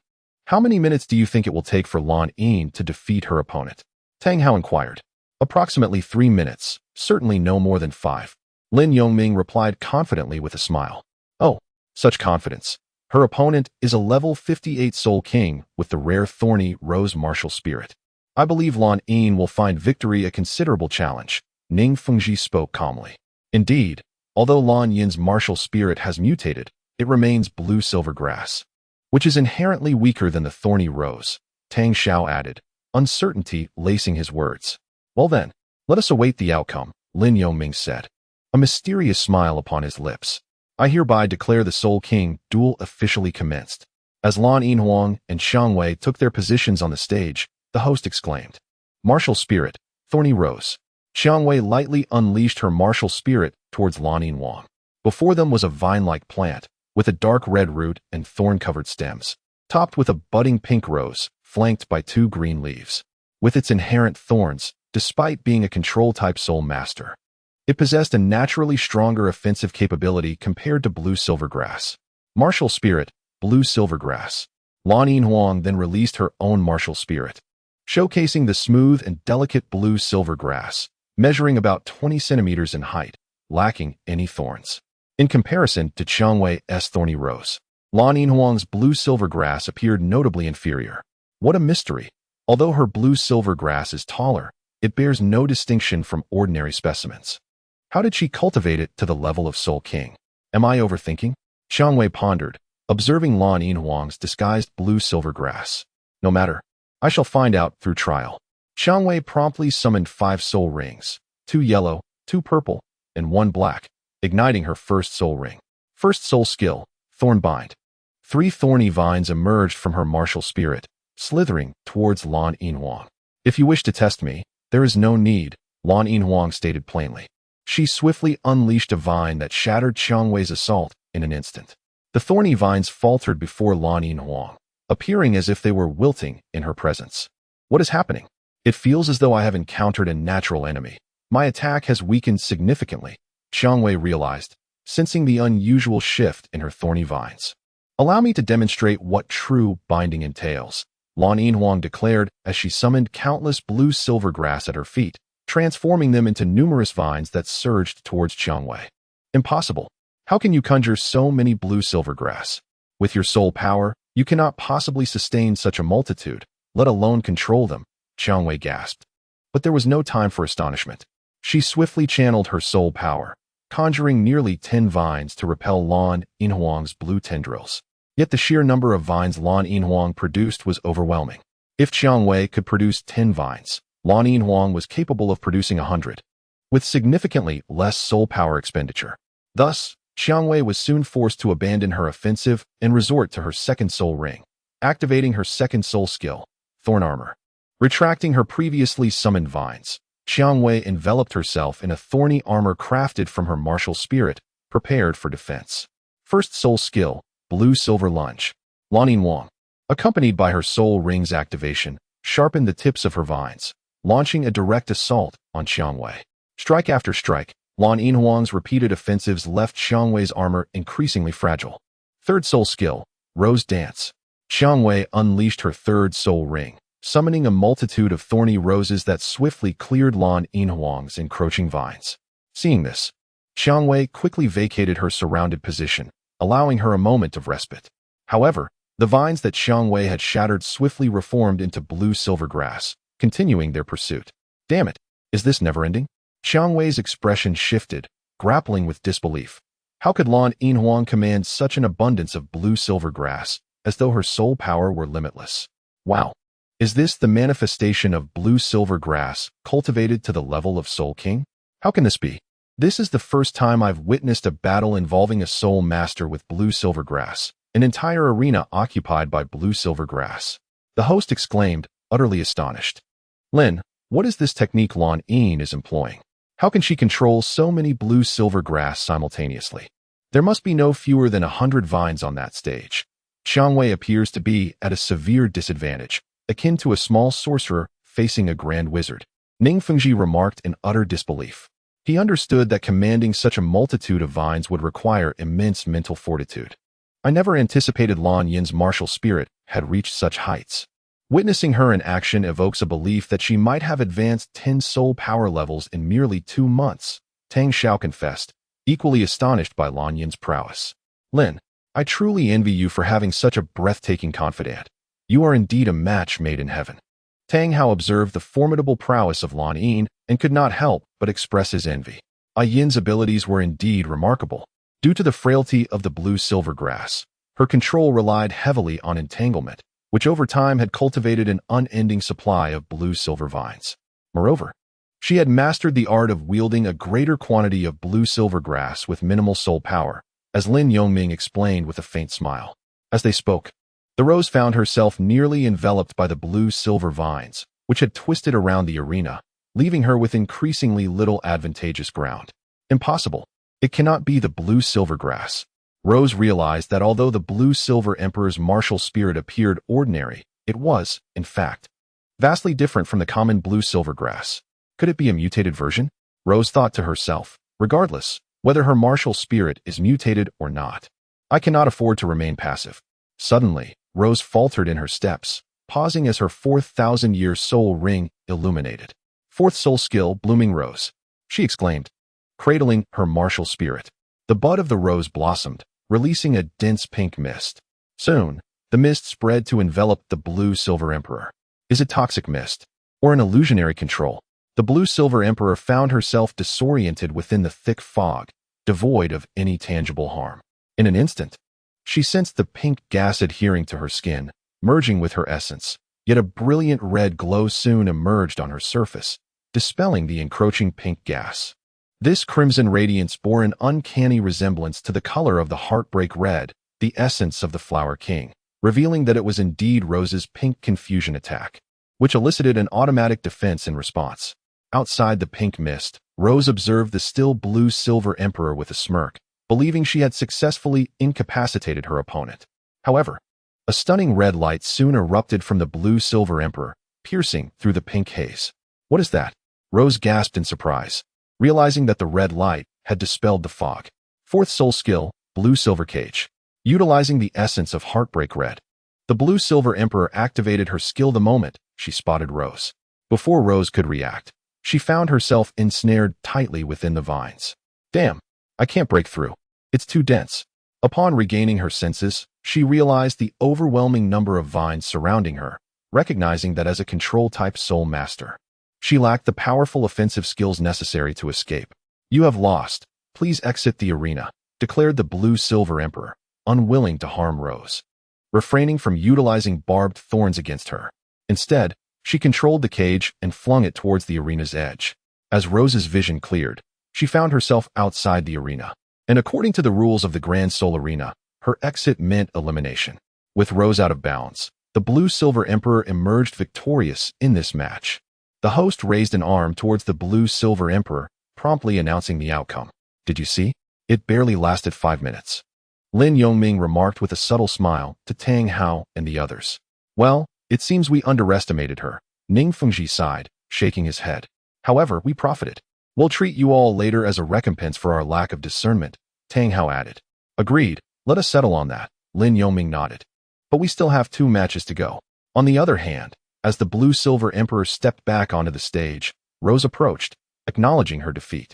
A: how many minutes do you think it will take for Lan Yin to defeat her opponent? Tang Hao inquired. Approximately 3 minutes, certainly no more than 5. Lin Yongming replied confidently with a smile. Oh, Such confidence. Her opponent is a level 58 Soul King with the rare thorny rose martial spirit. I believe Lan Yin will find victory a considerable challenge, Ning Fengji spoke calmly. Indeed, although Lan Yin's martial spirit has mutated, it remains blue-silver grass, which is inherently weaker than the thorny rose, Tang Xiao added, uncertainty lacing his words. Well then, let us await the outcome, Lin Yongming said, a mysterious smile upon his lips. I hereby declare the Soul King duel officially commenced. As Lan Yinhuang and Xiang Wei took their positions on the stage, the host exclaimed, Martial spirit, thorny rose. Xiang Wei lightly unleashed her martial spirit towards Lan Yinhuang. Before them was a vine-like plant, with a dark red root and thorn-covered stems, topped with a budding pink rose, flanked by 2 green leaves. With its inherent thorns, despite being a control-type soul master, it possessed a naturally stronger offensive capability compared to blue-silver grass. Martial spirit, blue-silver grass. Lan Yinhuang then released her own martial spirit, showcasing the smooth and delicate blue-silver grass, measuring about 20 centimeters in height, lacking any thorns. In comparison to Xiang Wei's thorny rose, Lan Yinhuang's blue-silver grass appeared notably inferior. What a mystery! Although her blue-silver grass is taller, it bears no distinction from ordinary specimens. How did she cultivate it to the level of Soul King? Am I overthinking? Xiang Wei pondered, observing Lan Yinhuang's disguised blue-silver grass. No matter. I shall find out through trial. Xiang Wei promptly summoned 5 soul rings, 2 yellow, 2 purple, and 1 black, igniting her first soul ring. First soul skill, Thorn Bind. 3 thorny vines emerged from her martial spirit, slithering towards Lan Yinhuang. If you wish to test me, there is no need, Lan Yinhuang stated plainly. She swiftly unleashed a vine that shattered Xiang Wei's assault in an instant. The thorny vines faltered before Lan Yinhuang, appearing as if they were wilting in her presence. What is happening? It feels as though I have encountered a natural enemy. My attack has weakened significantly, Xiang Wei realized, sensing the unusual shift in her thorny vines. Allow me to demonstrate what true binding entails, Lan Yinhuang declared as she summoned countless blue-silver grass at her feet, transforming them into numerous vines that surged towards Xiang Wei. Impossible. How can you conjure so many blue-silver grass? With your soul power, you cannot possibly sustain such a multitude, let alone control them, Xiang Wei gasped. But there was no time for astonishment. She swiftly channeled her soul power, conjuring nearly 10 vines to repel Lan Yinhuang's blue tendrils. Yet the sheer number of vines Lan Yinhuang produced was overwhelming. If Xiang Wei could produce 10 vines, Lan Yinhuang was capable of producing 100, with significantly less soul power expenditure. Thus, Xiang Wei was soon forced to abandon her offensive and resort to her second soul ring, activating her second soul skill, Thorn Armor. Retracting her previously summoned vines, Xiang Wei enveloped herself in a thorny armor crafted from her martial spirit, prepared for defense. First soul skill, Blue-Silver Lunge. Lan Yinhuang, accompanied by her soul ring's activation, sharpened the tips of her vines, launching a direct assault on Xiang Wei. Strike after strike, Lan Yinhuang's repeated offensives left Xiang Wei's armor increasingly fragile. Third soul skill, Rose Dance. Xiang Wei unleashed her third soul ring, summoning a multitude of thorny roses that swiftly cleared Lan Yinhuang's encroaching vines. Seeing this, Xiang Wei quickly vacated her surrounded position, allowing her a moment of respite. However, the vines that Xiang Wei had shattered swiftly reformed into blue-silver grass, continuing their pursuit. Damn it, is this never-ending? Xiang Wei's expression shifted, grappling with disbelief. How could Lan Yinhuang command such an abundance of blue-silver grass, as though her soul power were limitless? Wow. Is this the manifestation of blue-silver grass, cultivated to the level of Soul King? How can this be? This is the first time I've witnessed a battle involving a soul master with blue-silver grass, an entire arena occupied by blue-silver grass. The host exclaimed, utterly astonished. Lin, what is this technique Lan Yin is employing? How can she control so many blue-silver grass simultaneously? There must be no fewer than 100 vines on that stage. Xiang Wei appears to be at a severe disadvantage, akin to a small sorcerer facing a grand wizard. Ning Fengji remarked in utter disbelief. He understood that commanding such a multitude of vines would require immense mental fortitude. I never anticipated Lan Yin's martial spirit had reached such heights. Witnessing her in action evokes a belief that she might have advanced 10 soul power levels in merely 2 months, Tang Xiao confessed, equally astonished by Lan Yin's prowess. Lin, I truly envy you for having such a breathtaking confidant. You are indeed a match made in heaven. Tang Hao observed the formidable prowess of Lan Yin and could not help but express his envy. Yin's abilities were indeed remarkable. Due to the frailty of the blue-silver grass, her control relied heavily on entanglement, which over time had cultivated an unending supply of blue-silver vines. Moreover, she had mastered the art of wielding a greater quantity of blue-silver grass with minimal soul power, as Lin Yongming explained with a faint smile. As they spoke, the rose found herself nearly enveloped by the blue-silver vines, which had twisted around the arena, leaving her with increasingly little advantageous ground. Impossible. It cannot be the blue-silver grass. Rose realized that although the blue-silver emperor's martial spirit appeared ordinary, it was, in fact, vastly different from the common blue-silver grass. Could it be a mutated version? Rose thought to herself, regardless whether her martial spirit is mutated or not. I cannot afford to remain passive. Suddenly, Rose faltered in her steps, pausing as her 4,000-year soul ring illuminated. Fourth soul skill, Blooming Rose, she exclaimed, cradling her martial spirit. The bud of the rose blossomed, releasing a dense pink mist. Soon, the mist spread to envelop the blue-silver emperor. Is it toxic mist, or an illusionary control? The blue-silver emperor found herself disoriented within the thick fog, devoid of any tangible harm. In an instant, she sensed the pink gas adhering to her skin, merging with her essence, yet a brilliant red glow soon emerged on her surface, dispelling the encroaching pink gas. This crimson radiance bore an uncanny resemblance to the color of the heartbreak red, the essence of the Flower King, revealing that it was indeed Rose's pink confusion attack, which elicited an automatic defense in response. Outside the pink mist, Rose observed the still blue-silver emperor with a smirk, believing she had successfully incapacitated her opponent. However, a stunning red light soon erupted from the blue-silver emperor, piercing through the pink haze. What is that? Rose gasped in surprise, realizing that the red light had dispelled the fog. Fourth soul skill, Blue-Silver Cage. Utilizing the essence of Heartbreak Red, the Blue-Silver Emperor activated her skill the moment she spotted Rose. Before Rose could react, she found herself ensnared tightly within the vines. Damn, I can't break through. It's too dense. Upon regaining her senses, she realized the overwhelming number of vines surrounding her, recognizing that as a control-type soul master, she lacked the powerful offensive skills necessary to escape. You have lost. Please exit the arena, declared the Blue-Silver Emperor, unwilling to harm Rose, refraining from utilizing barbed thorns against her. Instead, she controlled the cage and flung it towards the arena's edge. As Rose's vision cleared, she found herself outside the arena, and according to the rules of the Grand Soul Arena, her exit meant elimination. With Rose out of bounds, the Blue-Silver Emperor emerged victorious in this match. The host raised an arm towards the Blue-Silver Emperor, promptly announcing the outcome. Did you see? It barely lasted 5 minutes. Lin Yongming remarked with a subtle smile to Tang Hao and the others. Well, it seems we underestimated her. Ning Fengji sighed, shaking his head. However, we profited. We'll treat you all later as a recompense for our lack of discernment, Tang Hao added. Agreed, let us settle on that, Lin Yongming nodded. But we still have 2 matches to go. On the other hand, as the Blue-Silver Emperor stepped back onto the stage, Rose approached, acknowledging her defeat.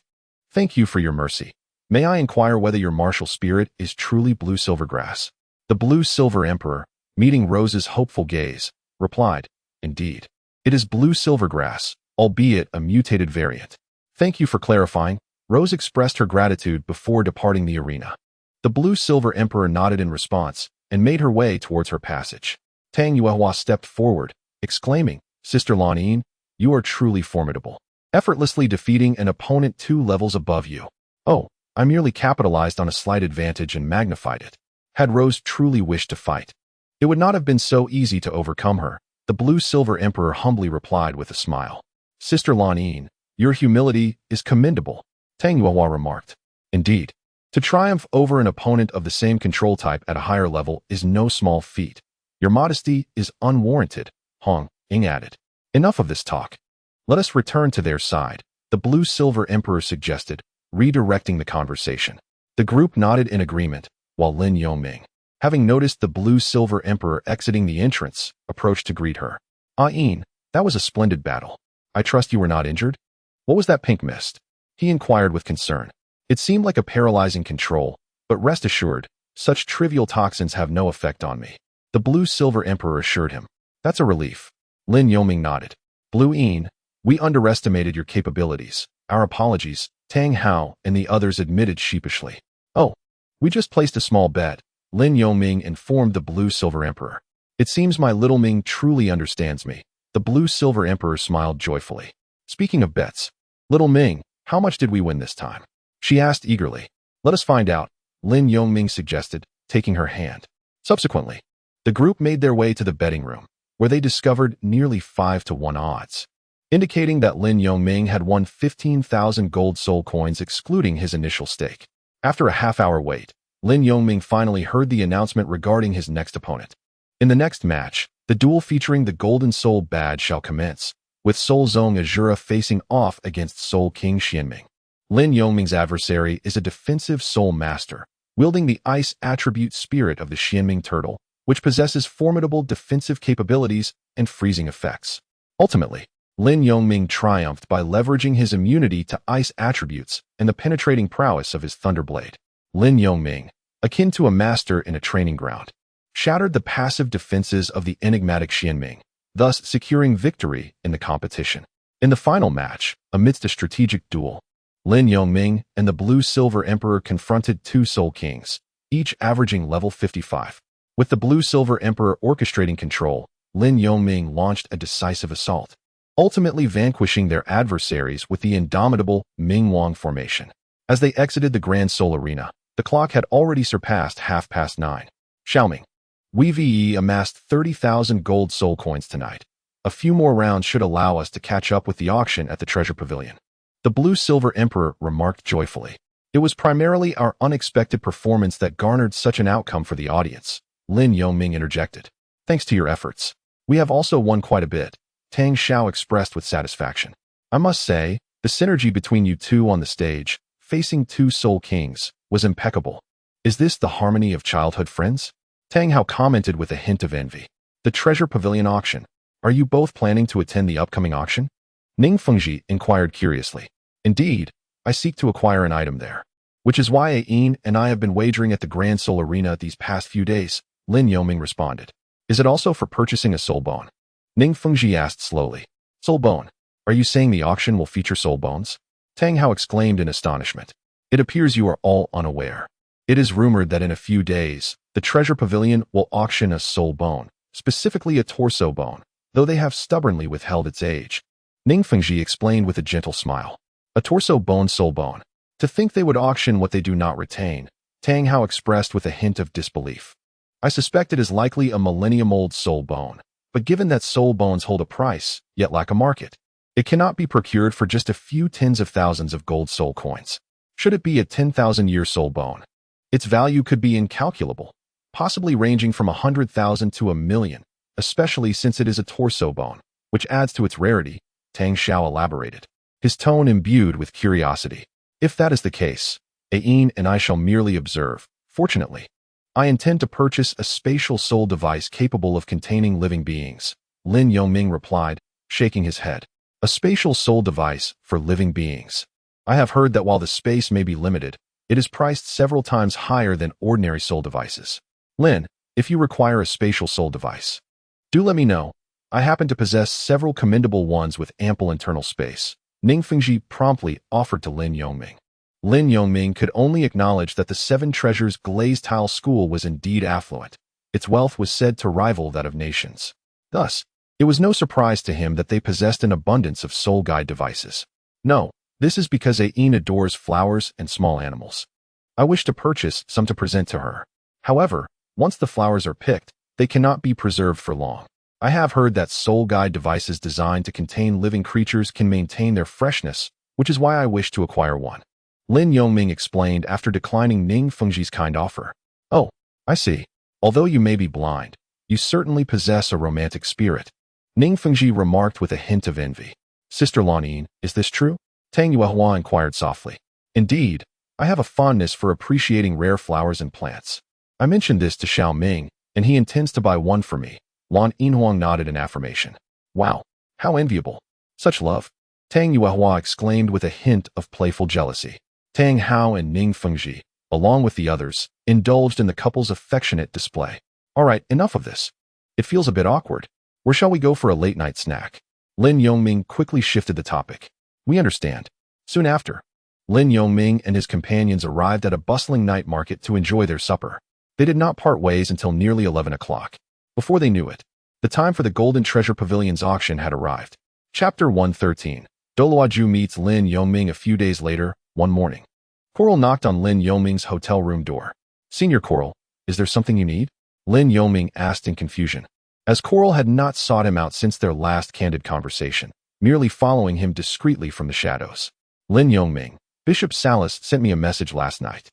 A: Thank you for your mercy. May I inquire whether your martial spirit is truly blue-silver grass? The Blue-Silver Emperor, meeting Rose's hopeful gaze, replied, Indeed. It is blue-silver grass, albeit a mutated variant. Thank you for clarifying. Rose expressed her gratitude before departing the arena. The Blue-Silver Emperor nodded in response and made her way towards her passage. Tang Yuehua stepped forward, exclaiming, Sister Lan Yin, you are truly formidable, effortlessly defeating an opponent 2 levels above you. Oh, I merely capitalized on a slight advantage and magnified it. Had Rose truly wished to fight, it would not have been so easy to overcome her, the Blue-Silver Emperor humbly replied with a smile. Sister Lan Yin, your humility is commendable, Tang Yuehua remarked. Indeed, to triumph over an opponent of the same control type at a higher level is no small feat. Your modesty is unwarranted, Hong Ying added. Enough of this talk. Let us return to their side, the Blue-Silver Emperor suggested, redirecting the conversation. The group nodded in agreement, while Lin Yongming, having noticed the Blue-Silver Emperor exiting the entrance, approached to greet her. Yin, that was a splendid battle. I trust you were not injured? What was that pink mist? He inquired with concern. It seemed like a paralyzing control, but rest assured, Such trivial toxins have no effect on me. The blue-silver emperor assured him. That's a relief. Lin Yoming nodded. Blue Yin, we underestimated your capabilities. Our apologies, Tang Hao and the others admitted sheepishly. Oh, we just placed a small bet, Lin Yoming informed the blue-silver emperor. It seems my little Ming truly understands me. The blue-silver emperor smiled joyfully. Speaking of bets, little Ming, how much did we win this time? She asked eagerly. Let us find out, Lin Yoming suggested, taking her hand. Subsequently, the group made their way to the betting room, where they discovered nearly 5-to-1 odds, indicating that Lin Yoming had won 15,000 gold soul coins excluding his initial stake. After a half-hour wait, Lin Yoming finally heard the announcement regarding his next opponent. In the next match, the duel featuring the Golden Soul badge shall commence, with Soul Zong Azura facing off against Soul King Xianming. Lin Yoming's adversary is a defensive soul master, wielding the ice attribute spirit of the Xianming turtle, which possesses formidable defensive capabilities and freezing effects. Ultimately, Lin Yoming triumphed by leveraging his immunity to ice attributes and the penetrating prowess of his Thunderblade. Lin Yoming, akin to a master in a training ground, shattered the passive defenses of the enigmatic Xianming, thus securing victory in the competition. In the final match, amidst a strategic duel, Lin Yoming and the Blue-Silver Emperor confronted two Soul Kings, each averaging level 55. With the Blue-Silver Emperor orchestrating control, Lin Yoming launched a decisive assault, ultimately vanquishing their adversaries with the indomitable Ming Wang formation. As they exited the Grand Soul Arena, the clock had already surpassed 9:30. Xiaoming, we VE amassed 30,000 gold soul coins tonight. A few more rounds should allow us to catch up with the auction at the Treasure Pavilion. The Blue-Silver Emperor remarked joyfully. It was primarily our unexpected performance that garnered such an outcome for the audience, Lin Yoming interjected. Thanks to your efforts, we have also won quite a bit, Tang Xiao expressed with satisfaction. I must say, the synergy between you two on the stage, facing two Soul Kings, was impeccable. Is this the harmony of childhood friends? Tang Hao commented with a hint of envy. The Treasure Pavilion auction. Are you both planning to attend the upcoming auction? Ning Fengji inquired curiously. Indeed, I seek to acquire an item there, which is why Ain and I have been wagering at the Grand Soul Arena these past few days, Lin Yoming responded. Is it also for purchasing a soul bone? Ning Fengji asked slowly. Soul bone? Are you saying the auction will feature soul bones? Tang Hao exclaimed in astonishment. It appears you are all unaware. It is rumored that in a few days, the Treasure Pavilion will auction a soul bone, specifically a torso bone, though they have stubbornly withheld its age. Ning Fengji explained with a gentle smile. A torso bone soul bone. To think they would auction what they do not retain, Tang Hao expressed with a hint of disbelief. I suspect it is likely a millennium-old soul bone, but given that soul bones hold a price, yet lack a market, it cannot be procured for just a few tens of thousands of gold soul coins. Should it be a 10,000-year soul bone, its value could be incalculable, possibly ranging from 100,000 to 1,000,000, especially since it is a torso bone, which adds to its rarity, Tang Xiao elaborated, his tone imbued with curiosity. If that is the case, Ain and I shall merely observe. Fortunately, I intend to purchase a spatial soul device capable of containing living beings, Lin Yoming replied, shaking his head. A spatial soul device for living beings. I have heard that while the space may be limited, it is priced several times higher than ordinary soul devices. Lin, if you require a spatial soul device, do let me know. I happen to possess several commendable ones with ample internal space, Ning Fengji promptly offered to Lin Yoming. Lin Yoming could only acknowledge that the Seven Treasures glazed tile school was indeed affluent. Its wealth was said to rival that of nations. Thus, it was no surprise to him that they possessed an abundance of soul guide devices. No, this is because Ain adores flowers and small animals. I wish to purchase some to present to her. However, once the flowers are picked, they cannot be preserved for long. I have heard that soul guide devices designed to contain living creatures can maintain their freshness, which is why I wish to acquire one. Lin Yoming explained after declining Ning Fengji's kind offer. Oh, I see. Although you may be blind, you certainly possess a romantic spirit, Ning Fengji remarked with a hint of envy. Sister Lanin, is this true? Tang Yuehua inquired softly. Indeed, I have a fondness for appreciating rare flowers and plants. I mentioned this to Xiao Ming, and he intends to buy one for me. Lan Yinhuang nodded in affirmation. Wow, how enviable. Such love. Tang Yuehua exclaimed with a hint of playful jealousy. Tang Hao and Ning Fengji, along with the others, indulged in the couple's affectionate display. All right, enough of this. It feels a bit awkward. Where shall we go for a late-night snack? Lin Yongming quickly shifted the topic. We understand. Soon after, Lin Yongming and his companions arrived at a bustling night market to enjoy their supper. They did not part ways until nearly 11 o'clock. Before they knew it, the time for the Golden Treasure Pavilion's auction had arrived. Chapter 113. Douluo meets Lin Yongming a few days later, one morning. Coral knocked on Lin Yongming's hotel room door. Senior Coral, is there something you need? Lin Yongming asked in confusion, as Coral had not sought him out since their last candid conversation, merely following him discreetly from the shadows. Lin Yongming, Bishop Salas sent me a message last night,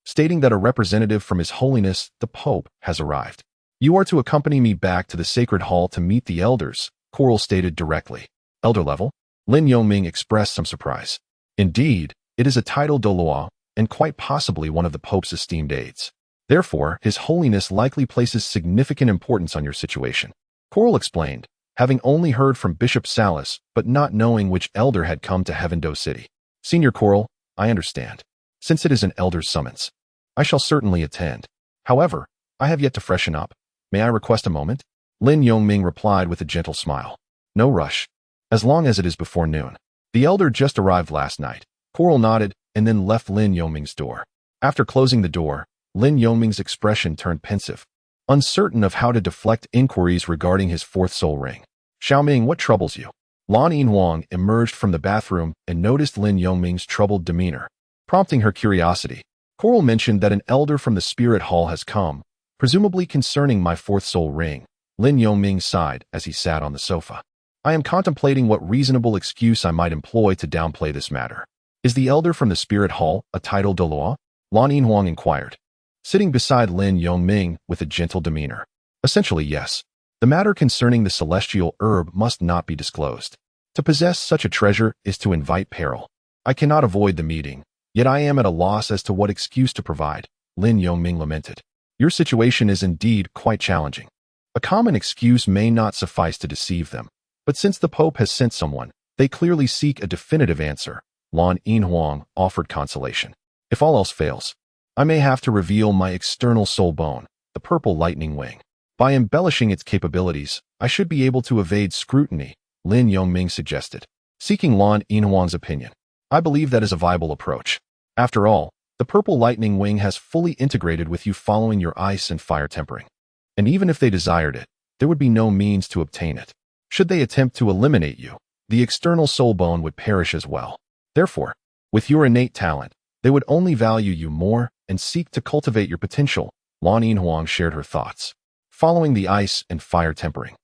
A: stating that a representative from His Holiness, the Pope, has arrived. You are to accompany me back to the Sacred Hall to meet the elders, Coral stated directly. Elder level? Lin Yongming expressed some surprise. Indeed, it is a title Douluo, and quite possibly one of the Pope's esteemed aides. Therefore, His Holiness likely places significant importance on your situation. Coral explained, having only heard from Bishop Salas, but not knowing which elder had come to Heaven-Do City. Senior Coral, I understand. Since it is an elder's summons, I shall certainly attend. However, I have yet to freshen up. May I request a moment? Lin Yongming replied with a gentle smile. No rush. As long as it is before noon. The elder just arrived last night. Coral nodded and then left Lin Yongming's door. After closing the door, Lin Yongming's expression turned pensive, uncertain of how to deflect inquiries regarding his fourth soul ring. Xiaoming, what troubles you? Lan Yinhuang emerged from the bathroom and noticed Lin Yongming's troubled demeanor, prompting her curiosity. Coral mentioned that an elder from the Spirit Hall has come, presumably concerning my fourth soul ring. Lin Yongming sighed as he sat on the sofa. I am contemplating what reasonable excuse I might employ to downplay this matter. Is the elder from the Spirit Hall a title Douluo? Lan Yinhuang inquired, sitting beside Lin Yongming with a gentle demeanor. Essentially, yes. The matter concerning the celestial herb must not be disclosed. To possess such a treasure is to invite peril. I cannot avoid the meeting, yet I am at a loss as to what excuse to provide, Lin Yongming lamented. Your situation is indeed quite challenging. A common excuse may not suffice to deceive them, but since the Pope has sent someone, they clearly seek a definitive answer. Lan Yinhuang offered consolation. If all else fails, I may have to reveal my external soul bone, the purple lightning wing. By embellishing its capabilities, I should be able to evade scrutiny, Lin Yongming suggested, seeking Lan Yinhuang's opinion. I believe that is a viable approach. After all, the purple lightning wing has fully integrated with you following your ice and fire tempering. And even if they desired it, there would be no means to obtain it. Should they attempt to eliminate you, the external soul bone would perish as well. Therefore, with your innate talent, they would only value you more and seek to cultivate your potential. Lan Yinhuang shared her thoughts. Following the ice and fire tempering,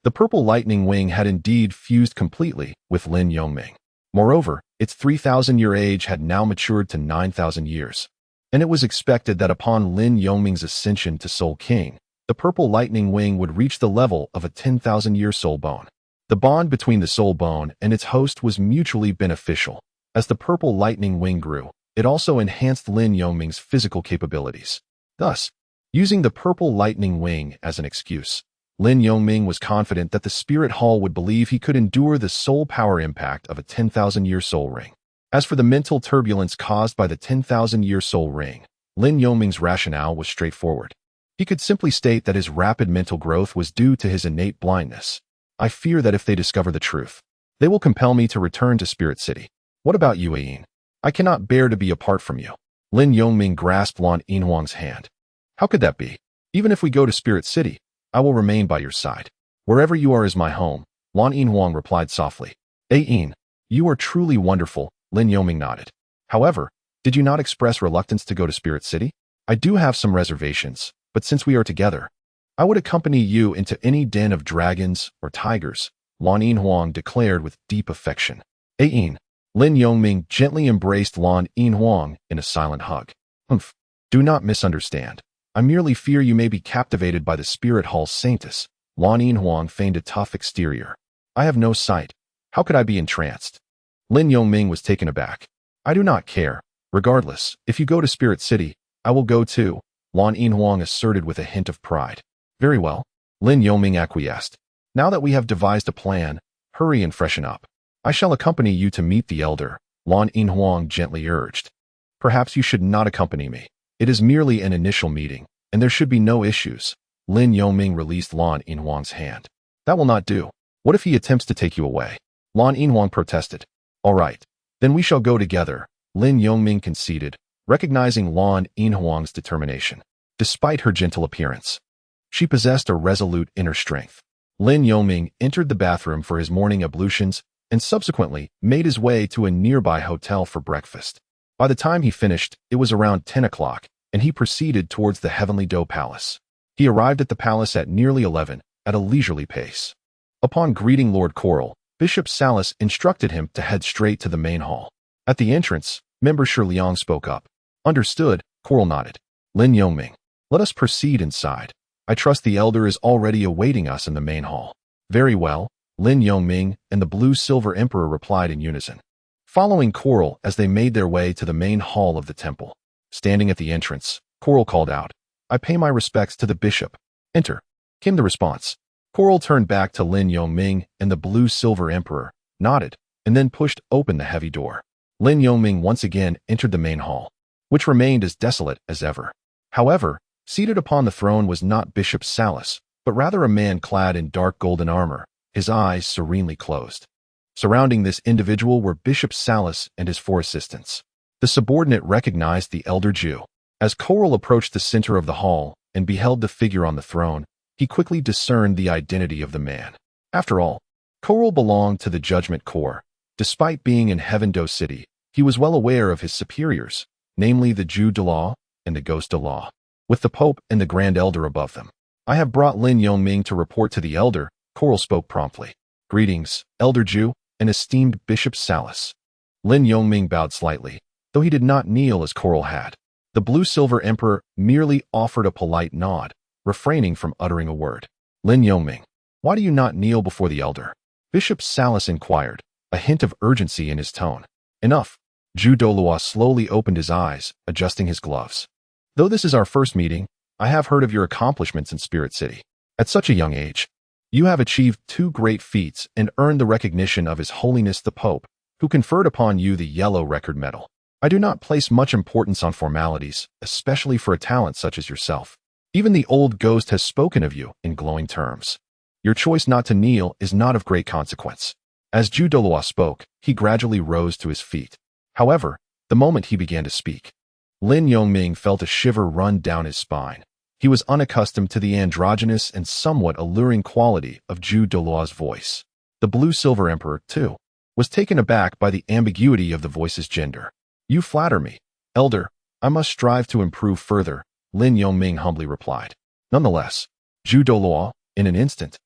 A: the purple lightning wing had indeed fused completely with Lin Yongming. Moreover, its 3,000-year age had now matured to 9,000 years, and it was expected that upon Lin Yongming's ascension to Soul King, the purple lightning wing would reach the level of a 10,000-year soul bone. The bond between the soul bone and its host was mutually beneficial. As the purple lightning wing grew, it also enhanced Lin Yongming's physical capabilities. Thus, using the purple lightning wing as an excuse, Lin Yongming was confident that the Spirit Hall would believe he could endure the soul power impact of a 10,000-year soul ring. As for the mental turbulence caused by the 10,000-year soul ring, Lin Yongming's rationale was straightforward. He could simply state that his rapid mental growth was due to his innate blindness. I fear that if they discover the truth, they will compel me to return to Spirit City. What about you, Ayin? I cannot bear to be apart from you. Lin Yongming grasped Lan Yinhuang's hand. How could that be? Even if we go to Spirit City, I will remain by your side. Wherever you are is my home, Lan Yinhuang replied softly. Ayin, you are truly wonderful, Lin Yongming nodded. However, did you not express reluctance to go to Spirit City? I do have some reservations, but since we are together, I would accompany you into any den of dragons or tigers, Lan Yinhuang declared with deep affection. Ayin, Lin Yongming gently embraced Lan Yinhuang in a silent hug. Humph, do not misunderstand. I merely fear you may be captivated by the Spirit Hall's saintess. Lan Yinhuang feigned a tough exterior. I have no sight. How could I be entranced? Lin Yongming was taken aback. I do not care. Regardless, if you go to Spirit City, I will go too, Lan Yinhuang asserted with a hint of pride. Very well, Lin Yongming acquiesced. Now that we have devised a plan, hurry and freshen up. I shall accompany you to meet the elder, Lan Yinhuang gently urged. Perhaps you should not accompany me. It is merely an initial meeting, and there should be no issues. Lin Yongming released Lan Yinhuang's hand. That will not do. What if he attempts to take you away? Lan Yinhuang protested. All right, then we shall go together, Lin Yongming conceded, recognizing Lan Yinhuang's determination. Despite her gentle appearance, she possessed a resolute inner strength. Lin Yongming entered the bathroom for his morning ablutions and subsequently made his way to a nearby hotel for breakfast. By the time he finished, it was around 10 o'clock, and he proceeded towards the Heavenly Dough Palace. He arrived at the palace at nearly 11, at a leisurely pace. Upon greeting Lord Coral, Bishop Salas instructed him to head straight to the main hall. At the entrance, Member Shi Liang spoke up. Understood, Coral nodded. Lin Yongming, let us proceed inside. I trust the elder is already awaiting us in the main hall. Very well, Lin Yongming and the Blue-Silver Emperor replied in unison, following Coral as they made their way to the main hall of the temple. Standing at the entrance, Coral called out, I pay my respects to the bishop. Enter, came the response. Coral turned back to Lin Yongming and the Blue-Silver Emperor, nodded, and then pushed open the heavy door. Lin Yongming once again entered the main hall, which remained as desolate as ever. However, seated upon the throne was not Bishop Salas, but rather a man clad in dark golden armor, his eyes serenely closed. Surrounding this individual were Bishop Salas and his 4 assistants. The subordinate recognized the elder Jew. As Coral approached the center of the hall and beheld the figure on the throne, he quickly discerned the identity of the man. After all, Coral belonged to the Judgment Corps. Despite being in Heaven Dough City, he was well aware of his superiors, namely the Jew Douluo and the Ghost Douluo, with the Pope and the Grand Elder above them. I have brought Lin Yongming to report to the elder, Coral spoke promptly. Greetings, Elder Jew and esteemed Bishop Salas. Lin Yongming bowed slightly, though he did not kneel as Coral had. The Blue-Silver Emperor merely offered a polite nod, refraining from uttering a word. Lin Yongming, why do you not kneel before the elder? Bishop Salas inquired, a hint of urgency in his tone. Enough. Jew Douluo slowly opened his eyes, adjusting his gloves. Though this is our first meeting, I have heard of your accomplishments in Spirit City. At such a young age, you have achieved 2 great feats and earned the recognition of His Holiness the Pope, who conferred upon you the Yellow Record Medal. I do not place much importance on formalities, especially for a talent such as yourself. Even the old ghost has spoken of you in glowing terms. Your choice not to kneel is not of great consequence. As Jew Douluo spoke, he gradually rose to his feet. However, the moment he began to speak, Lin Yongming felt a shiver run down his spine. He was unaccustomed to the androgynous and somewhat alluring quality of Jew Douluo's voice. The Blue-Silver Emperor, too, was taken aback by the ambiguity of the voice's gender. You flatter me, Elder. I must strive to improve further, Lin Yongming humbly replied. Nonetheless, Jew Douluo, in an instant,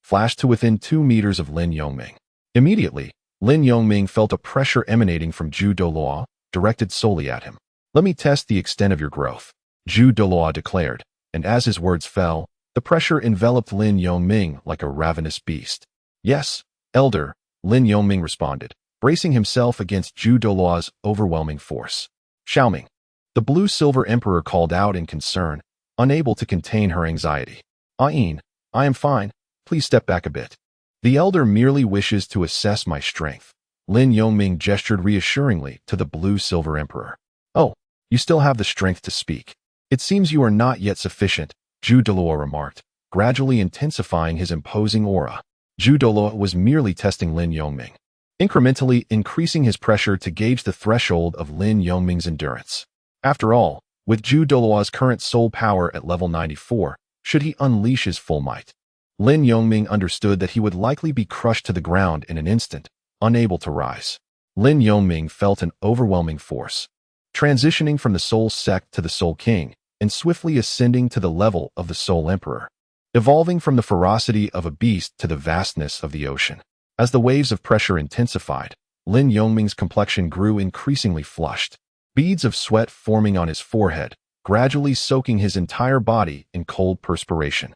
A: flashed to within 2 meters of Lin Yongming. Immediately, Lin Yongming felt a pressure emanating from Jew Douluo, directed solely at him. Let me test the extent of your growth, Jew Douluo declared, and as his words fell, the pressure enveloped Lin Yongming like a ravenous beast. Yes, Elder, Lin Yongming responded, bracing himself against Jew Douluo's overwhelming force. Xiaoming, the Blue-Silver Emperor called out in concern, unable to contain her anxiety. Ayin, I am fine, please step back a bit. The elder merely wishes to assess my strength. Lin Yongming gestured reassuringly to the Blue-Silver Emperor. Oh, you still have the strength to speak. It seems you are not yet sufficient, Jew Douluo remarked, gradually intensifying his imposing aura. Jew Douluo was merely testing Lin Yongming, incrementally increasing his pressure to gauge the threshold of Lin Yongming's endurance. After all, with Jew Douluo's current soul power at level 94, should he unleash his full might, Lin Yongming understood that he would likely be crushed to the ground in an instant, unable to rise. Lin Yongming felt an overwhelming force, transitioning from the Soul Sect to the Soul King, and swiftly ascending to the level of the Soul Emperor, evolving from the ferocity of a beast to the vastness of the ocean. As the waves of pressure intensified, Lin Yongming's complexion grew increasingly flushed, beads of sweat forming on his forehead, gradually soaking his entire body in cold perspiration.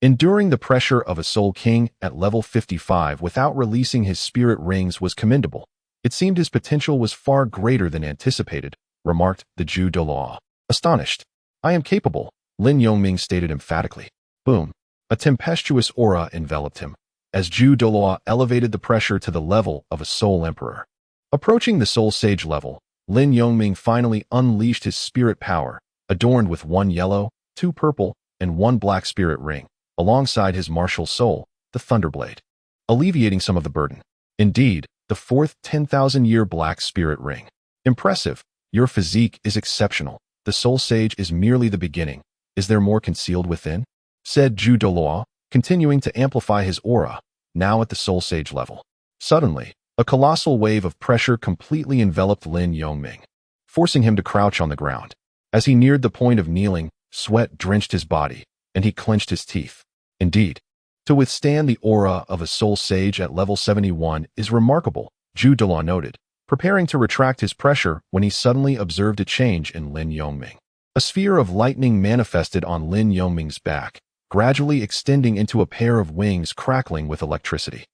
A: Enduring the pressure of a Soul King at level 55 without releasing his spirit rings was commendable. It seemed his potential was far greater than anticipated, remarked the Jew Douluo. Astonished. I am capable, Lin Yongming stated emphatically. Boom. A tempestuous aura enveloped him, as Jew Douluo elevated the pressure to the level of a Soul Emperor. Approaching the Soul Sage level, Lin Yongming finally unleashed his spirit power, adorned with one yellow, two purple, and one black spirit ring, alongside his martial soul, the Thunderblade, alleviating some of the burden. Indeed, the fourth 10,000-year black spirit ring. Impressive. Your physique is exceptional. The Soul Sage is merely the beginning. Is there more concealed within? Said Douluo, continuing to amplify his aura, now at the Soul Sage level. Suddenly, a colossal wave of pressure completely enveloped Lin Yongming, forcing him to crouch on the ground. As he neared the point of kneeling, sweat drenched his body, and he clenched his teeth. Indeed, to withstand the aura of a Soul Sage at level 71 is remarkable, Douluo noted, preparing to retract his pressure when he suddenly observed a change in Lin Yongming. A sphere of lightning manifested on Lin Yongming's back, gradually extending into a pair of wings crackling with electricity.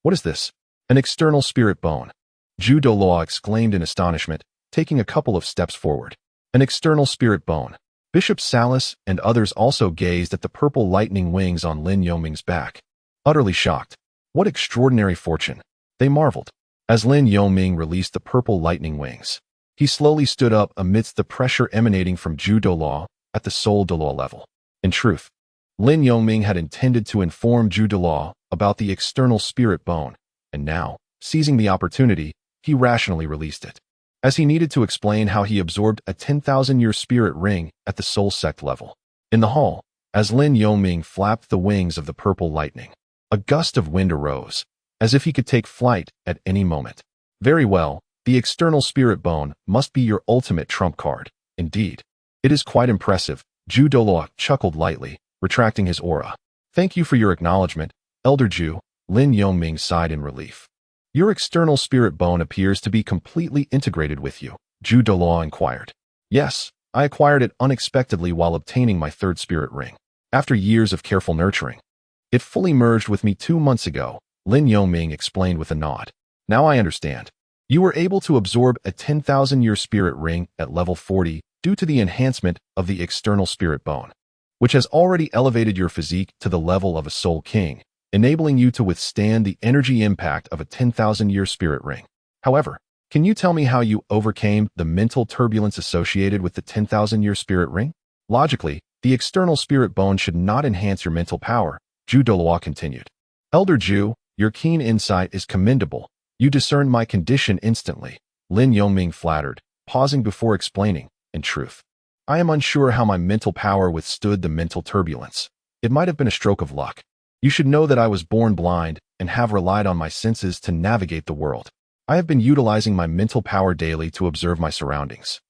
A: What is this? An external spirit bone. Douluo exclaimed in astonishment, taking a couple of steps forward. An external spirit bone. Bishop Salas and others also gazed at the purple lightning wings on Lin Yongming's back, utterly shocked. What extraordinary fortune! They marveled. As Lin Yongming released the purple lightning wings, he slowly stood up amidst the pressure emanating from Douluo at the Soul Douluo level. In truth, Lin Yongming had intended to inform Douluo about the external spirit bone, and now, seizing the opportunity, he rationally released it. As he needed to explain how he absorbed a 10,000-year spirit ring at the Soul Sect level. In the hall, as Lin Yongming flapped the wings of the purple lightning, a gust of wind arose, as if he could take flight at any moment. Very well, the external spirit bone must be your ultimate trump card. Indeed, it is quite impressive. Douluo chuckled lightly, retracting his aura. Thank you for your acknowledgement, Elder Ju, Lin Yongming sighed in relief. Your external spirit bone appears to be completely integrated with you, Douluo inquired. Yes, I acquired it unexpectedly while obtaining my third spirit ring. After years of careful nurturing, it fully merged with me 2 months ago, Lin Yongming explained with a nod. Now I understand. You were able to absorb a 10,000-year spirit ring at level 40 due to the enhancement of the external spirit bone, which has already elevated your physique to the level of a Soul King, enabling you to withstand the energy impact of a 10,000-year spirit ring. However, can you tell me how you overcame the mental turbulence associated with the 10,000-year spirit ring? Logically, the external spirit bone should not enhance your mental power, Douluo continued. Elder Ju, your keen insight is commendable. You discerned my condition instantly, Lin Yongming flattered, pausing before explaining. In truth, I am unsure how my mental power withstood the mental turbulence. It might have been a stroke of luck. You should know that I was born blind and have relied on my senses to navigate the world. I have been utilizing my mental power daily to observe my surroundings.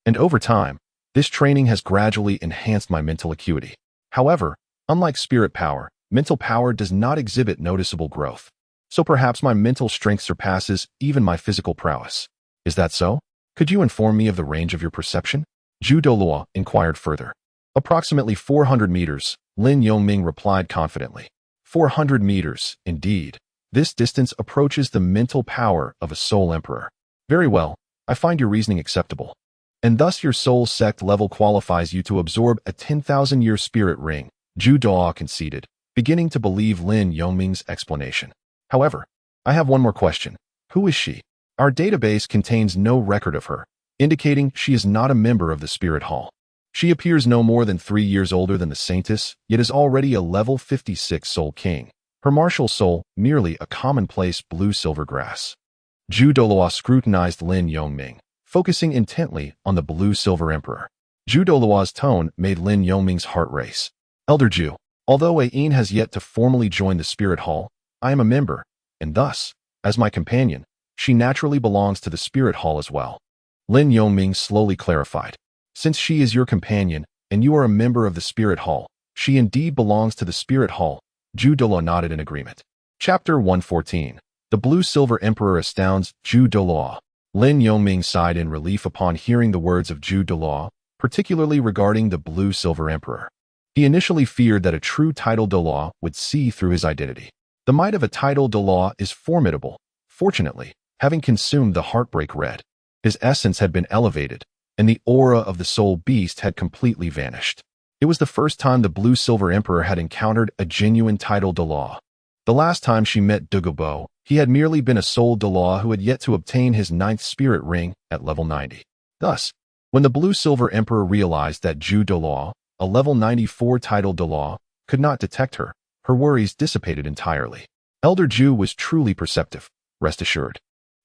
A: And over time, this training has gradually enhanced my mental acuity. However, unlike spirit power, mental power does not exhibit noticeable growth. So perhaps my mental strength surpasses even my physical prowess. Is that so? Could you inform me of the range of your perception? Douluo inquired further. Approximately 400 meters, Lin Yongming replied confidently. 400 meters, indeed. This distance approaches the mental power of a Soul Emperor. Very well, I find your reasoning acceptable. And thus your Soul Sect level qualifies you to absorb a 10,000-year spirit ring, Douluo conceded, beginning to believe Lin Yongming's explanation. However, I have one more question. Who is she? Our database contains no record of her, indicating she is not a member of the Spirit Hall. She appears no more than 3 years older than the Saintess, yet is already a level 56 Soul King. Her martial soul, merely a commonplace blue-silver grass. Douluo scrutinized Lin Yongming, focusing intently on the blue-silver emperor. Douluo's tone made Lin Yongming's heart race. Elder Ju, although Ain has yet to formally join the Spirit Hall, I am a member, and thus, as my companion, she naturally belongs to the Spirit Hall as well. Lin Yongming slowly clarified. Since she is your companion, and you are a member of the Spirit Hall, she indeed belongs to the Spirit Hall. Douluo nodded in agreement. Chapter 114. The Blue-Silver Emperor astounds Douluo. Lin Yongming sighed in relief upon hearing the words of Douluo, particularly regarding the Blue-Silver Emperor. He initially feared that a true title Douluo would see through his identity. The might of a title Douluo is formidable. Fortunately, having consumed the Heartbreak Red, his essence had been elevated, and the aura of the Soul Beast had completely vanished. It was the first time the Blue-Silver Emperor had encountered a genuine title Douluo. The last time she met Douluo, he had merely been a Soul Douluo who had yet to obtain his 9th spirit ring at level 90. Thus, When the blue-silver emperor realized that Douluo, a level 94 title Douluo, could not detect her, her worries dissipated entirely. Elder Ju was truly perceptive, rest assured.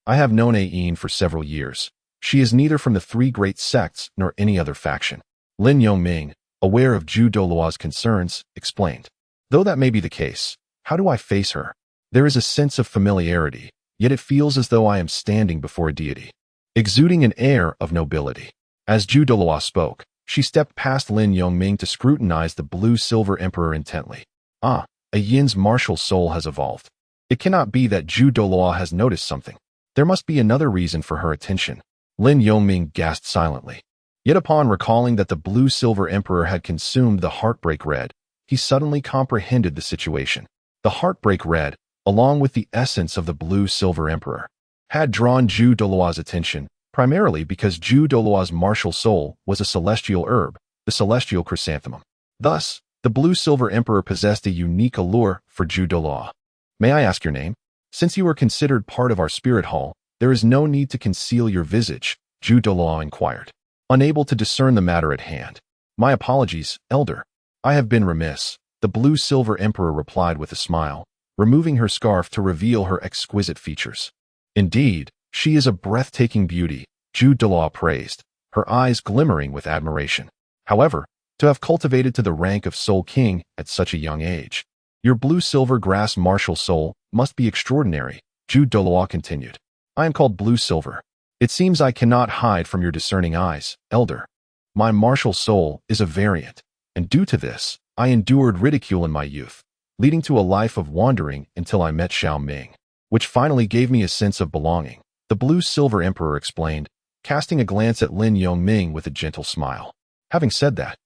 A: I have known Aine for several years. She is neither from the three great sects nor any other faction. Lin Yongming, aware of Douluo's concerns, explained. Though that may be the case, how do I face her? There is a sense of familiarity, yet it feels as though I am standing before a deity, exuding an air of nobility. As Douluo spoke, she stepped past Lin Yongming to scrutinize the blue-silver emperor intently. Ah, a yin's martial soul has evolved. It cannot be that Douluo has noticed something. There must be another reason for her attention. Lin Yongming gasped silently. Yet upon recalling that the blue-silver emperor had consumed the Heartbreak Red, he suddenly comprehended the situation. The Heartbreak Red, along with the essence of the blue-silver emperor, had drawn Douluo's attention, primarily because Douluo's martial soul was a celestial herb, the celestial chrysanthemum. Thus, the blue-silver emperor possessed a unique allure for Douluo. May I ask your name? Since you are considered part of our spirit hall, there is no need to conceal your visage, Douluo inquired, unable to discern the matter at hand. My apologies, Elder. I have been remiss, the blue-silver emperor replied with a smile, removing her scarf to reveal her exquisite features. Indeed, she is a breathtaking beauty, Douluo praised, her eyes glimmering with admiration. However, to have cultivated to the rank of Soul King at such a young age, your blue-silver grass martial soul must be extraordinary, Douluo continued. I am called blue-silver. It seems I cannot hide from your discerning eyes, Elder. My martial soul is a variant, and due to this, I endured ridicule in my youth, leading to a life of wandering until I met Xiao Ming, which finally gave me a sense of belonging, the blue-silver emperor explained, casting a glance at Lin Yongming with a gentle smile. Having said that,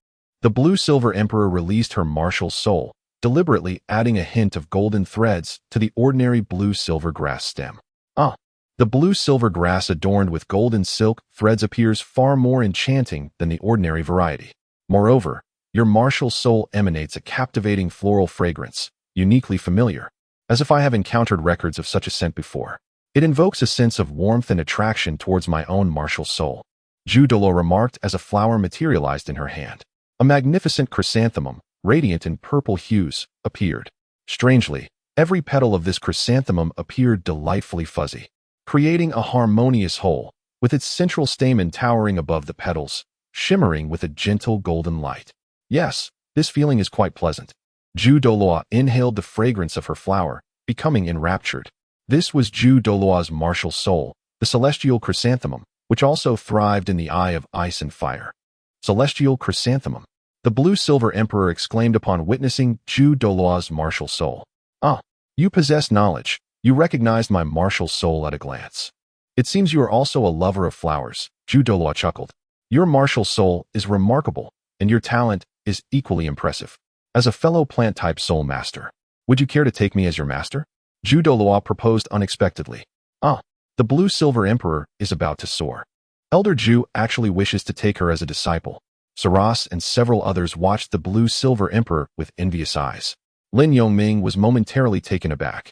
A: the blue-silver emperor released her martial soul, deliberately adding a hint of golden threads to the ordinary blue-silver grass stem. Ah, the blue-silver grass adorned with golden silk threads appears far more enchanting than the ordinary variety. Moreover, your martial soul emanates a captivating floral fragrance, uniquely familiar, as if I have encountered records of such a scent before. It invokes a sense of warmth and attraction towards my own martial soul, Douluo remarked as a flower materialized in her hand. A magnificent chrysanthemum, radiant in purple hues, appeared. Strangely, every petal of this chrysanthemum appeared delightfully fuzzy, creating a harmonious whole, with its central stamen towering above the petals, shimmering with a gentle golden light. Yes, this feeling is quite pleasant. Douluo inhaled the fragrance of her flower, becoming enraptured. This was Douluo's martial soul, the celestial chrysanthemum, which also thrived in the eye of ice and fire. Celestial chrysanthemum, the blue-silver emperor exclaimed upon witnessing Douluo's martial soul. Ah, you possess knowledge. You recognized my martial soul at a glance. It seems you are also a lover of flowers, Douluo chuckled. Your martial soul is remarkable, and your talent is equally impressive. As a fellow plant-type soul master, would you care to take me as your master? Douluo proposed unexpectedly. Ah, the blue-silver emperor is about to soar. Elder Ju actually wishes to take her as a disciple. Saras and several others watched the blue-silver emperor with envious eyes. Lin Yongming was momentarily taken aback,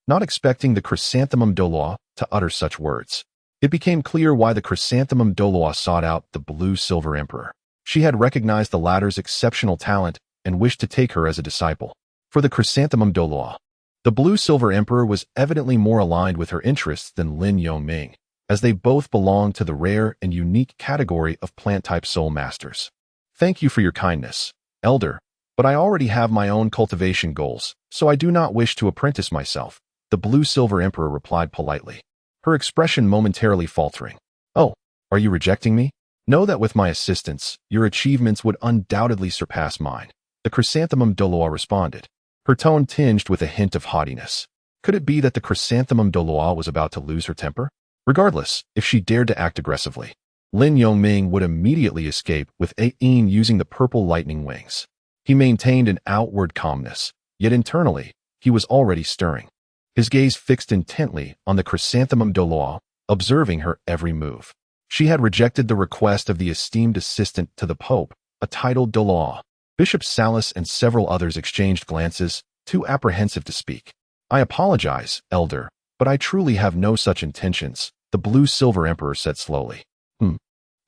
A: not expecting the chrysanthemum Douluo to utter such words. It became clear why the chrysanthemum Douluo sought out the blue-silver emperor. She had recognized the latter's exceptional talent and wished to take her as a disciple. For the chrysanthemum Douluo, the blue-silver emperor was evidently more aligned with her interests than Lin Yongming, as they both belonged to the rare and unique category of plant-type soul masters. Thank you for your kindness, Elder, but I already have my own cultivation goals, so I do not wish to apprentice myself, the blue-silver emperor replied politely, her expression momentarily faltering. Oh, are you rejecting me? Know that with my assistance, your achievements would undoubtedly surpass mine, the chrysanthemum Douluo responded, her tone tinged with a hint of haughtiness. Could it be that the chrysanthemum Douluo was about to lose her temper? Regardless, if she dared to act aggressively, Lin Yongming would immediately escape with Aine using the purple lightning wings. He maintained an outward calmness, yet internally, he was already stirring. His gaze fixed intently on the chrysanthemum Douluo, observing her every move. She had rejected the request of the esteemed assistant to the Pope, a titled Douluo. Bishop Salas and several others exchanged glances, too apprehensive to speak. I apologize, Elder, but I truly have no such intentions, the blue-silver emperor said slowly.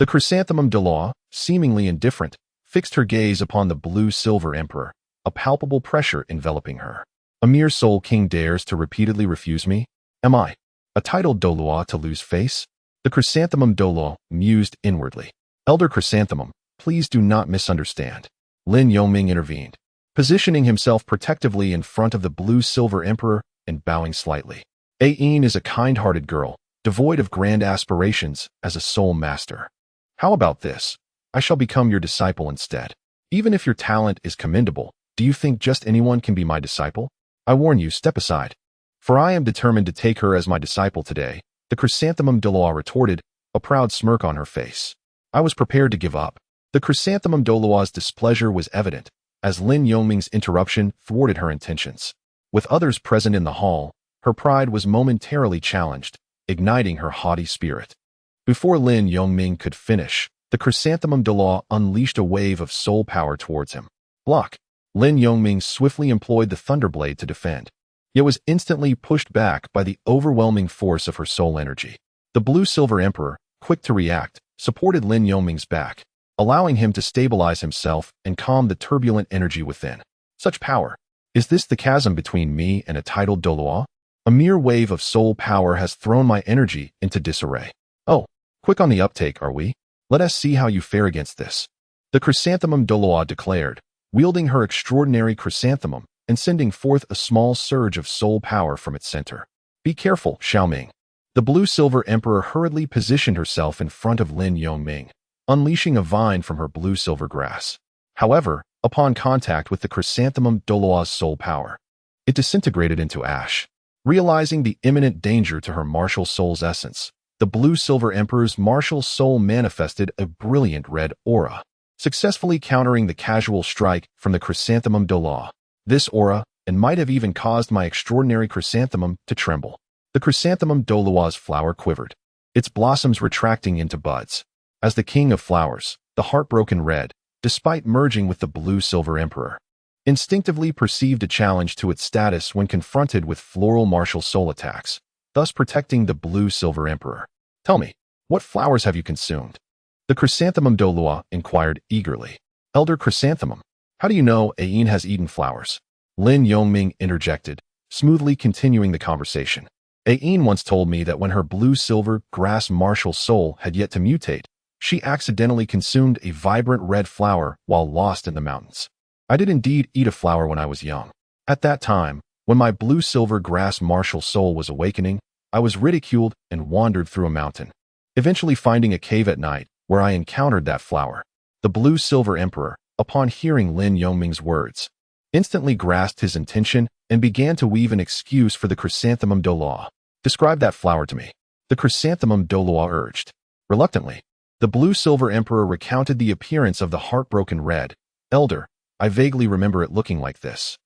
A: The chrysanthemum Douluo, seemingly indifferent, fixed her gaze upon the blue-silver emperor, a palpable pressure enveloping her. A mere soul king dares to repeatedly refuse me? Am I a titled Douluo to lose face? The chrysanthemum Douluo mused inwardly. Elder Chrysanthemum, please do not misunderstand. Lin Yongming intervened, positioning himself protectively in front of the blue-silver emperor and bowing slightly. Ain is a kind-hearted girl, devoid of grand aspirations as a soul master. How about this? I shall become your disciple instead. Even if your talent is commendable, do you think just anyone can be my disciple? I warn you, step aside. For I am determined to take her as my disciple today, the chrysanthemum Douluo retorted, a proud smirk on her face. I was prepared to give up. The chrysanthemum Douluo's displeasure was evident, as Lin Yongming's interruption thwarted her intentions. With others present in the hall, her pride was momentarily challenged, igniting her haughty spirit. Before Lin Yongming could finish, the chrysanthemum Douluo unleashed a wave of soul power towards him. Block! Lin Yongming swiftly employed the thunderblade to defend, yet was instantly pushed back by the overwhelming force of her soul energy. The blue-silver emperor, quick to react, supported Lin Yongming's back, allowing him to stabilize himself and calm the turbulent energy within. Such power! Is this the chasm between me and a titled Douluo? A mere wave of soul power has thrown my energy into disarray. Oh, quick on the uptake, are we? Let us see how you fare against this. The chrysanthemum Douluo declared, wielding her extraordinary chrysanthemum and sending forth a small surge of soul power from its center. Be careful, Xiaoming. The blue-silver emperor hurriedly positioned herself in front of Lin Yongming, unleashing a vine from her blue-silver grass. However, upon contact with the chrysanthemum Douluo's soul power, it disintegrated into ash. Realizing the imminent danger to her martial soul's essence, the blue-silver emperor's martial soul manifested a brilliant red aura, successfully countering the casual strike from the chrysanthemum Douluo. This aura, and might have even caused my extraordinary chrysanthemum to tremble. The chrysanthemum Douluo's flower quivered, its blossoms retracting into buds. As the king of flowers, the heartbroken red, despite merging with the blue-silver emperor, instinctively perceived a challenge to its status when confronted with floral martial soul attacks, thus protecting the blue-silver emperor. Tell me, what flowers have you consumed? The chrysanthemum Douluo inquired eagerly. Elder Chrysanthemum, how do you know Ain has eaten flowers? Lin Yongming interjected, smoothly continuing the conversation. Ain once told me that when her blue-silver grass martial soul had yet to mutate, she accidentally consumed a vibrant red flower while lost in the mountains. I did indeed eat a flower when I was young. At that time, when my blue-silver grass martial soul was awakening, I was ridiculed and wandered through a mountain, eventually finding a cave at night where I encountered that flower. The blue-silver emperor, upon hearing Lin Yongming's words, instantly grasped his intention and began to weave an excuse for the chrysanthemum Douluo. Describe that flower to me. The chrysanthemum Douluo urged. Reluctantly, the blue-silver emperor recounted the appearance of the heartbroken red. Elder, I vaguely remember it looking like this.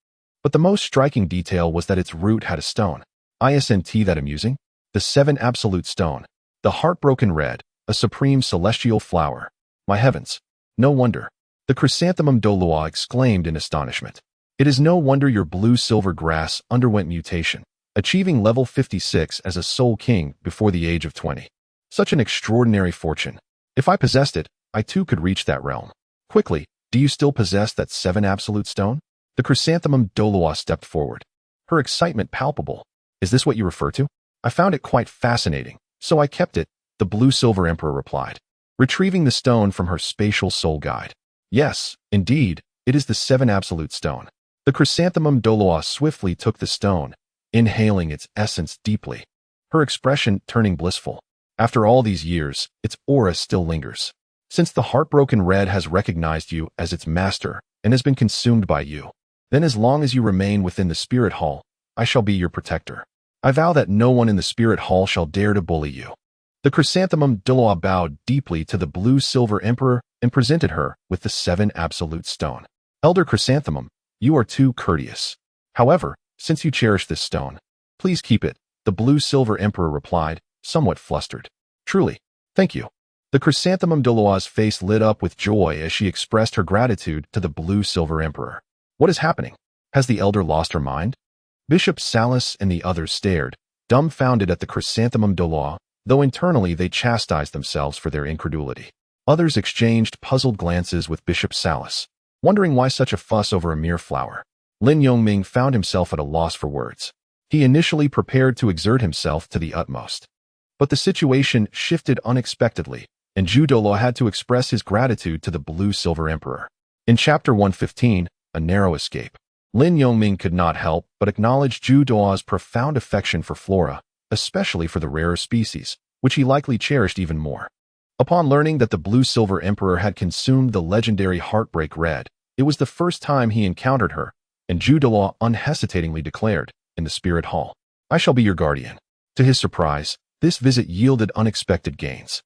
A: But the most striking detail was that its root had a stone. Isn't that amusing? The 7 absolute stone. The heartbroken red, a supreme celestial flower. My heavens! No wonder. The chrysanthemum Douluo exclaimed in astonishment. It is no wonder your blue-silver grass underwent mutation, achieving level 56 as a soul king before the age of 20. Such an extraordinary fortune. If I possessed it, I too could reach that realm. Quickly, do you still possess that 7 absolute stone? The chrysanthemum Douluo stepped forward, her excitement palpable. Is this what you refer to? I found it quite fascinating, so I kept it, the blue-silver emperor replied, retrieving the stone from her spatial soul guide. Yes, indeed, it is the 7 absolute stone. The chrysanthemum Douluo swiftly took the stone, inhaling its essence deeply, her expression turning blissful. After all these years, its aura still lingers. Since the heartbroken red has recognized you as its master and has been consumed by you, then as long as you remain within the spirit hall, I shall be your protector. I vow that no one in the spirit hall shall dare to bully you. The chrysanthemum Douluo bowed deeply to the blue-silver emperor and presented her with the 7 absolute stone. Elder Chrysanthemum, you are too courteous. However, since you cherish this stone, please keep it, the blue-silver emperor replied, somewhat flustered. Truly, thank you. The chrysanthemum Douluo's face lit up with joy as she expressed her gratitude to the blue-silver emperor. What is happening? Has the elder lost her mind? Bishop Salis and the others stared, dumbfounded at the chrysanthemum Douluo, though internally they chastised themselves for their incredulity. Others exchanged puzzled glances with Bishop Salas, wondering why such a fuss over a mere flower. Lin Yongming found himself at a loss for words. He initially prepared to exert himself to the utmost. But the situation shifted unexpectedly, and Douluo had to express his gratitude to the Blue-Silver Emperor. In Chapter 115, A Narrow Escape, Lin Yongming could not help but acknowledge Douluo's profound affection for flora, especially for the rarer species, which he likely cherished even more. Upon learning that the Blue-Silver Emperor had consumed the legendary Heartbreak Red, it was the first time he encountered her, and Douluo unhesitatingly declared, in the Spirit Hall, "I shall be your guardian." To his surprise, this visit yielded unexpected gains.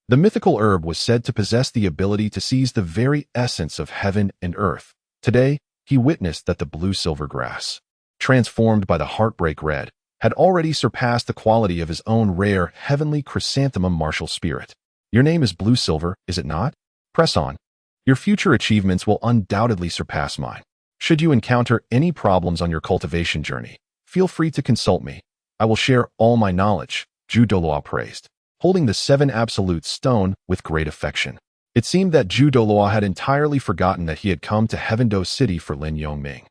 A: The mythical herb was said to possess the ability to seize the very essence of heaven and earth. Today, he witnessed that the blue-silver grass, transformed by the Heartbreak Red, had already surpassed the quality of his own rare heavenly chrysanthemum martial spirit. Your name is Blue-Silver, is it not? Press on. Your future achievements will undoubtedly surpass mine. Should you encounter any problems on your cultivation journey, feel free to consult me. I will share all my knowledge, Douluo praised, holding the 7 absolute stone with great affection. It seemed that Douluo had entirely forgotten that he had come to Heavendo City for Lin Yongming.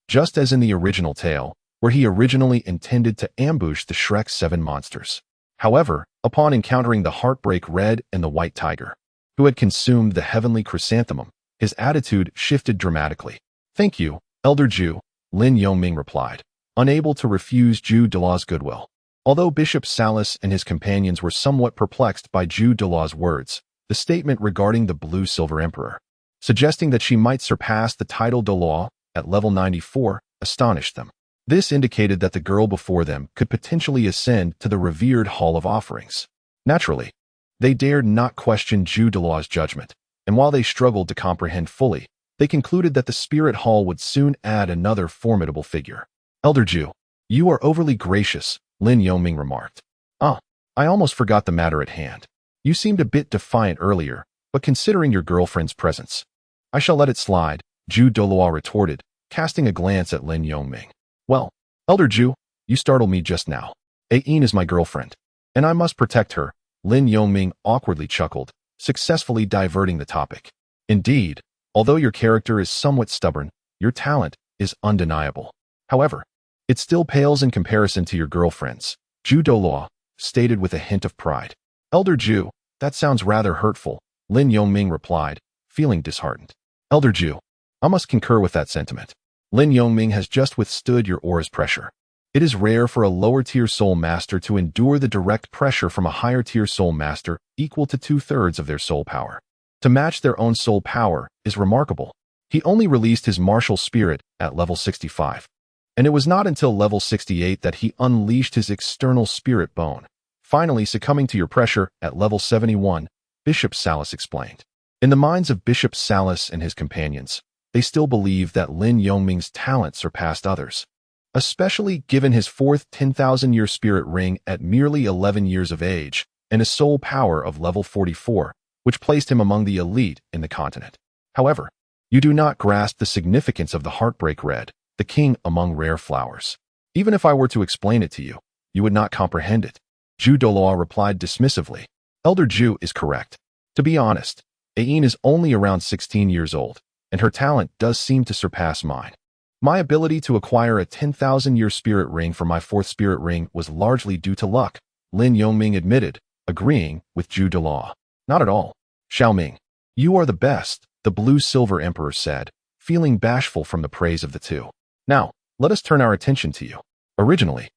A: Just as in the original tale, where he originally intended to ambush the Shrek 7 monsters. However, upon encountering the Heartbreak Red and the White Tiger, who had consumed the heavenly chrysanthemum, his attitude shifted dramatically. "Thank you, Elder Ju," Lin Yongming replied, unable to refuse Douluo's goodwill. Although Bishop Salas and his companions were somewhat perplexed by Douluo's words, the statement regarding the Blue-Silver Emperor, suggesting that she might surpass the title Douluo at level 94, astonished them. This indicated that the girl before them could potentially ascend to the revered Hall of Offerings. Naturally, they dared not question Douluo's judgment, and while they struggled to comprehend fully, they concluded that the Spirit Hall would soon add another formidable figure. "Elder Ju, you are overly gracious," Lin Yongming remarked. "Ah, I almost forgot the matter at hand. You seemed a bit defiant earlier, but considering your girlfriend's presence, I shall let it slide," Douluo retorted, casting a glance at Lin Yongming. "Well, Elder Ju, you startled me just now. Aine is my girlfriend, and I must protect her," Lin Yongming awkwardly chuckled, successfully diverting the topic. "Indeed, although your character is somewhat stubborn, your talent is undeniable. However, it still pales in comparison to your girlfriend's," Douluo stated with a hint of pride. "Elder Ju, that sounds rather hurtful," Lin Yongming replied, feeling disheartened. "Elder Ju, I must concur with that sentiment. Lin Yongming has just withstood your aura's pressure. It is rare for a lower-tier soul master to endure the direct pressure from a higher-tier soul master equal to 2/3 of their soul power. To match their own soul power is remarkable. He only released his martial spirit at level 65. And it was not until level 68 that he unleashed his external spirit bone, finally succumbing to your pressure at level 71, Bishop Salas explained. In the minds of Bishop Salas and his companions, they still believed that Lin Yongming's talent surpassed others, especially given his 4th 10,000-year spirit ring at merely 11 years of age and a soul power of level 44, which placed him among the elite in the continent. However, you do not grasp the significance of the Heartbreak Red, the king among rare flowers. Even if I were to explain it to you, you would not comprehend it, Douluo replied dismissively. "Elder Ju is correct. To be honest, Aine is only around 16 years old, and her talent does seem to surpass mine. My ability to acquire a 10,000-year spirit ring from my 4th spirit ring was largely due to luck," Lin Yongming admitted, agreeing with Douluo. "Not at all. Xiaoming, you are the best," the Blue-Silver Emperor said, feeling bashful from the praise of the two. "Now, let us turn our attention to you. Originally,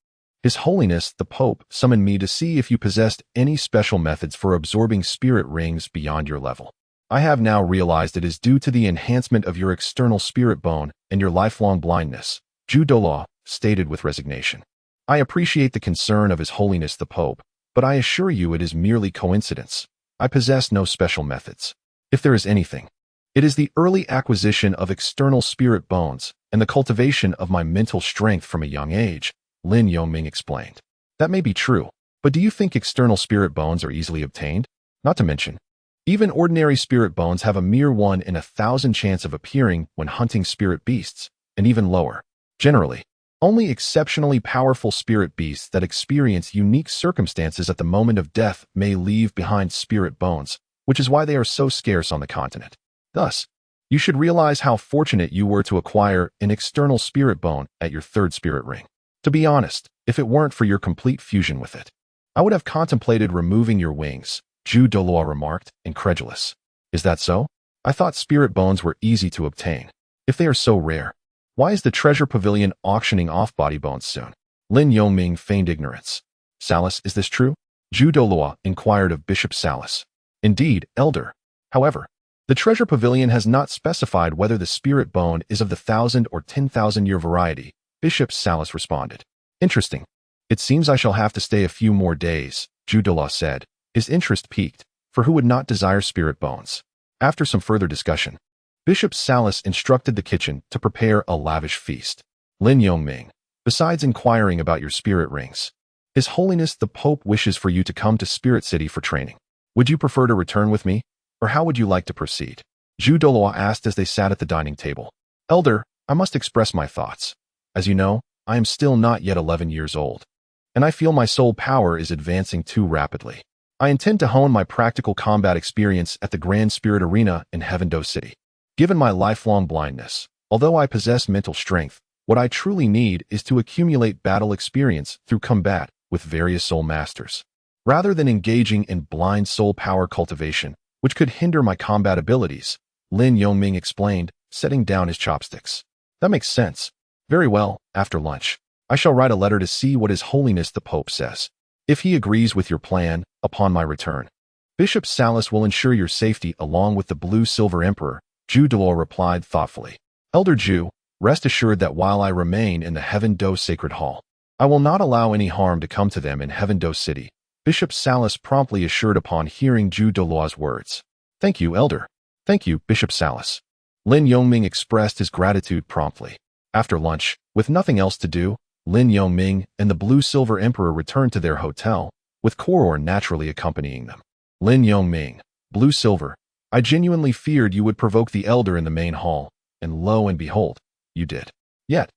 A: His Holiness the Pope summoned me to see if you possessed any special methods for absorbing spirit rings beyond your level. I have now realized it is due to the enhancement of your external spirit bone and your lifelong blindness," Douluo stated with resignation. "I appreciate the concern of His Holiness the Pope, but I assure you it is merely coincidence. I possess no special methods. If there is anything, it is the early acquisition of external spirit bones and the cultivation of my mental strength from a young age," Lin Yongming explained. "That may be true, but do you think external spirit bones are easily obtained? Not to mention, even ordinary spirit bones have a mere 1 in 1,000 chance of appearing when hunting spirit beasts, and even lower. Generally, only exceptionally powerful spirit beasts that experience unique circumstances at the moment of death may leave behind spirit bones," which is why they are so scarce on the continent. Thus, you should realize how fortunate you were to acquire an external spirit bone at your third spirit ring. To be honest, if it weren't for your complete fusion with it, I would have contemplated removing your wings, Douluo remarked, incredulous. Is that so? I thought spirit bones were easy to obtain. If they are so rare, why is the treasure pavilion auctioning off body bones soon? Lin Yongming feigned ignorance. Salus, is this true? Douluo inquired of Bishop Salus. Indeed, elder. However, the treasure pavilion has not specified whether the spirit bone is of the 1,000 or 10,000-year variety, Bishop Salus responded. Interesting. It seems I shall have to stay a few more days, Douluo said, his interest piqued, for who would not desire spirit bones? After some further discussion, Bishop Salus instructed the kitchen to prepare a lavish feast. Lin Yongming, besides inquiring about your spirit rings, His Holiness the Pope wishes for you to come to Spirit City for training. Would you prefer to return with me, or how would you like to proceed? Douluo asked as they sat at the dining table. Elder, I must express my thoughts. As you know, I am still not yet 11 years old, and I feel my soul power is advancing too rapidly. I intend to hone my practical combat experience at the Grand Spirit Arena in Heaven-Do City. Given my lifelong blindness, although I possess mental strength, what I truly need is to accumulate battle experience through combat with various soul masters. Rather than engaging in blind soul power cultivation, which could hinder my combat abilities, Lin Yongming explained, setting down his chopsticks. That makes sense. Very well, after lunch, I shall write a letter to see what His Holiness the Pope says. If he agrees with your plan, upon my return, Bishop Salus will ensure your safety along with the Blue-Silver Emperor, Douluo replied thoughtfully. Elder Ju, rest assured that while I remain in the Heaven-Do Sacred Hall, I will not allow any harm to come to them in Heaven-Do City, Bishop Salus promptly assured upon hearing Douluo's words. Thank you, Elder. Thank you, Bishop Salus. Lin Yongming expressed his gratitude promptly. After lunch, with nothing else to do, Lin Yongming and the Blue-Silver Emperor returned to their hotel, with Koror naturally accompanying them. Lin Yongming, Blue-Silver, I genuinely feared you would provoke the Elder in the main hall, and lo and behold, you did. Yet,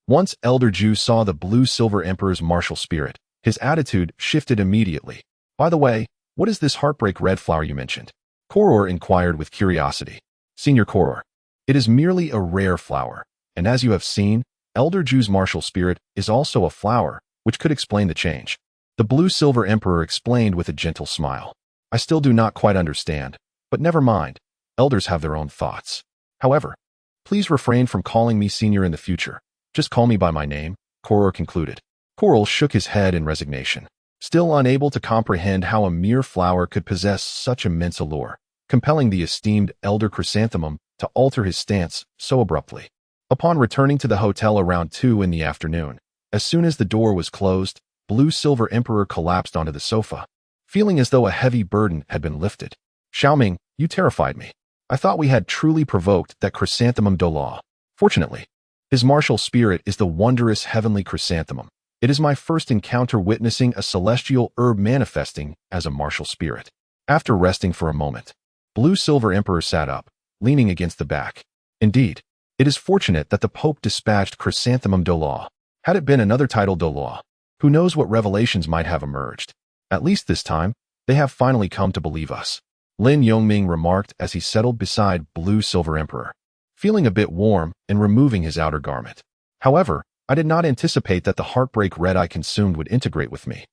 A: once Elder Ju saw the Blue-Silver Emperor's martial spirit, his attitude shifted immediately. By the way, what is this heartbreak red flower you mentioned? Koror inquired with curiosity. Senior Koror, it is merely a rare flower, and as you have seen, Elder Ju's martial spirit is also a flower, which could explain the change. The Blue-Silver Emperor explained with a gentle smile. I still do not quite understand, but never mind. Elders have their own thoughts. However, please refrain from calling me senior in the future. Just call me by my name, Koror concluded. Koror shook his head in resignation, still unable to comprehend how a mere flower could possess such immense allure, compelling the esteemed Elder Chrysanthemum to alter his stance so abruptly. Upon returning to the hotel around 2 in the afternoon, as soon as the door was closed, Blue-Silver Emperor collapsed onto the sofa, feeling as though a heavy burden had been lifted. Xiaoming, you terrified me. I thought we had truly provoked that chrysanthemum Douluo. Fortunately, his martial spirit is the wondrous heavenly chrysanthemum. It is my first encounter witnessing a celestial herb manifesting as a martial spirit. After resting for a moment, Blue-Silver Emperor sat up, leaning against the back. Indeed, it is fortunate that the Pope dispatched Chrysanthemum Douluo. Had it been another title Douluo, who knows what revelations might have emerged. At least this time, they have finally come to believe us. Lin Yongming remarked as he settled beside Blue-Silver Emperor, feeling a bit warm and removing his outer garment. However, I did not anticipate that the heartbreak red I consumed would integrate with me,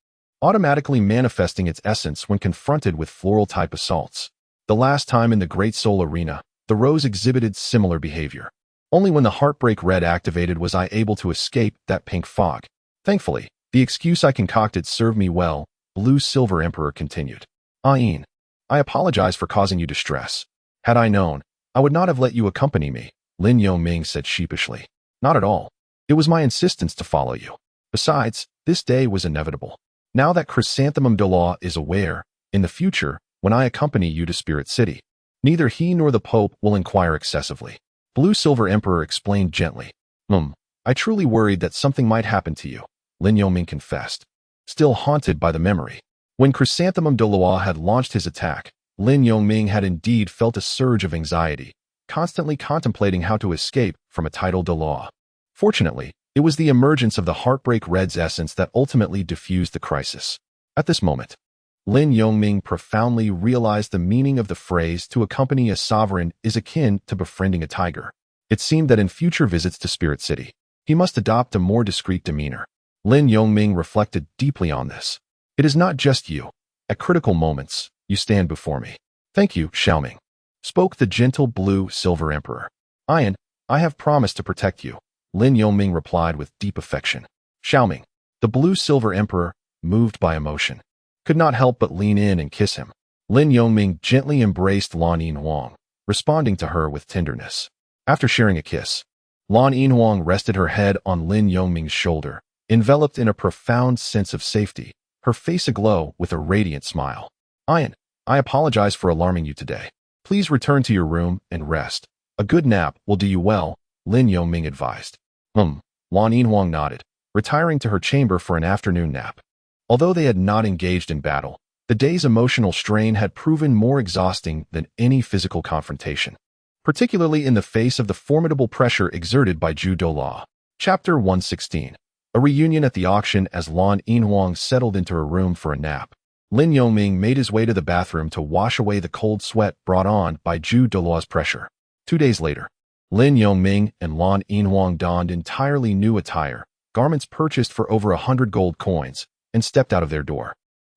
A: automatically manifesting its essence when confronted with floral-type assaults. The last time in the Great Soul Arena, the rose exhibited similar behavior. Only when the heartbreak red activated was I able to escape that pink fog. Thankfully, the excuse I concocted served me well, Blue-Silver Emperor continued. Ain, I apologize for causing you distress. Had I known, I would not have let you accompany me, Lin Yongming said sheepishly. Not at all. It was my insistence to follow you. Besides, this day was inevitable. Now that Chrysanthemum Douluo is aware, in the future, when I accompany you to Spirit City, neither he nor the Pope will inquire excessively. Blue-Silver Emperor explained gently. I truly worried that something might happen to you, Lin Yongming confessed, still haunted by the memory. When Chrysanthemum Douluo had launched his attack, Lin Yongming had indeed felt a surge of anxiety, constantly contemplating how to escape from a title Douluo. Fortunately, it was the emergence of the Heartbreak Red's essence that ultimately diffused the crisis. At this moment, Lin Yongming profoundly realized the meaning of the phrase to accompany a sovereign is akin to befriending a tiger. It seemed that in future visits to Spirit City, he must adopt a more discreet demeanor. Lin Yongming reflected deeply on this. It is not just you. At critical moments, you stand before me. Thank you, Xiaoming, spoke the gentle blue-silver emperor. I have promised to protect you, Lin Yongming replied with deep affection. Xiaoming, the blue-silver emperor, moved by emotion, could not help but lean in and kiss him. Lin Yongming gently embraced Lan Yinhuang, responding to her with tenderness. After sharing a kiss, Lan Yinhuang rested her head on Lin Yongming's shoulder, enveloped in a profound sense of safety, her face aglow with a radiant smile. I apologize for alarming you today. Please return to your room and rest. A good nap will do you well, Lin Yongming advised. Lan Yinhuang nodded, retiring to her chamber for an afternoon nap. Although they had not engaged in battle, the day's emotional strain had proven more exhausting than any physical confrontation, particularly in the face of the formidable pressure exerted by Douluo. Chapter 116. A reunion at the auction. As Lan Yinhuang settled into her room for a nap, Lin Yongming made his way to the bathroom to wash away the cold sweat brought on by Douluo's pressure. 2 days later, Lin Yongming and Lan Yinhuang donned entirely new attire, garments purchased for over 100 gold coins, and stepped out of their door.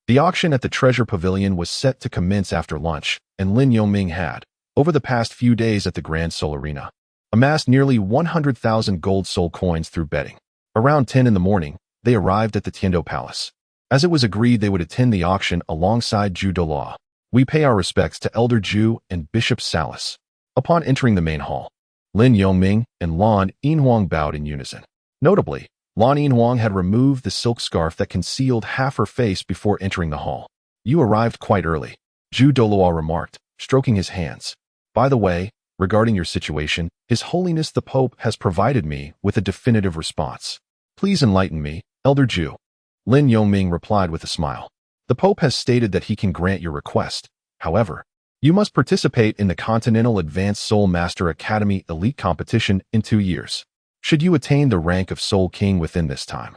A: The auction at the Treasure Pavilion was set to commence after lunch, and Lin Yongming had, over the past few days at the Grand Soul Arena, amassed nearly 100,000 gold soul coins through betting. Around 10 in the morning, they arrived at the Tiando Palace. As it was agreed they would attend the auction alongside Douluo, we pay our respects to Elder Zhu and Bishop Salas. Upon entering the main hall, Lin Yongming and Lan Yinhuang bowed in unison. Notably, Lan Yinhuang had removed the silk scarf that concealed half her face before entering the hall. You arrived quite early, Douluo remarked, stroking his hands. By the way, regarding your situation, His Holiness the Pope has provided me with a definitive response. Please enlighten me, Elder Zhu. Lin Yongming replied with a smile. The Pope has stated that he can grant your request. However, you must participate in the Continental Advanced Soul Master Academy Elite Competition in 2 years. Should you attain the rank of Soul King within this time,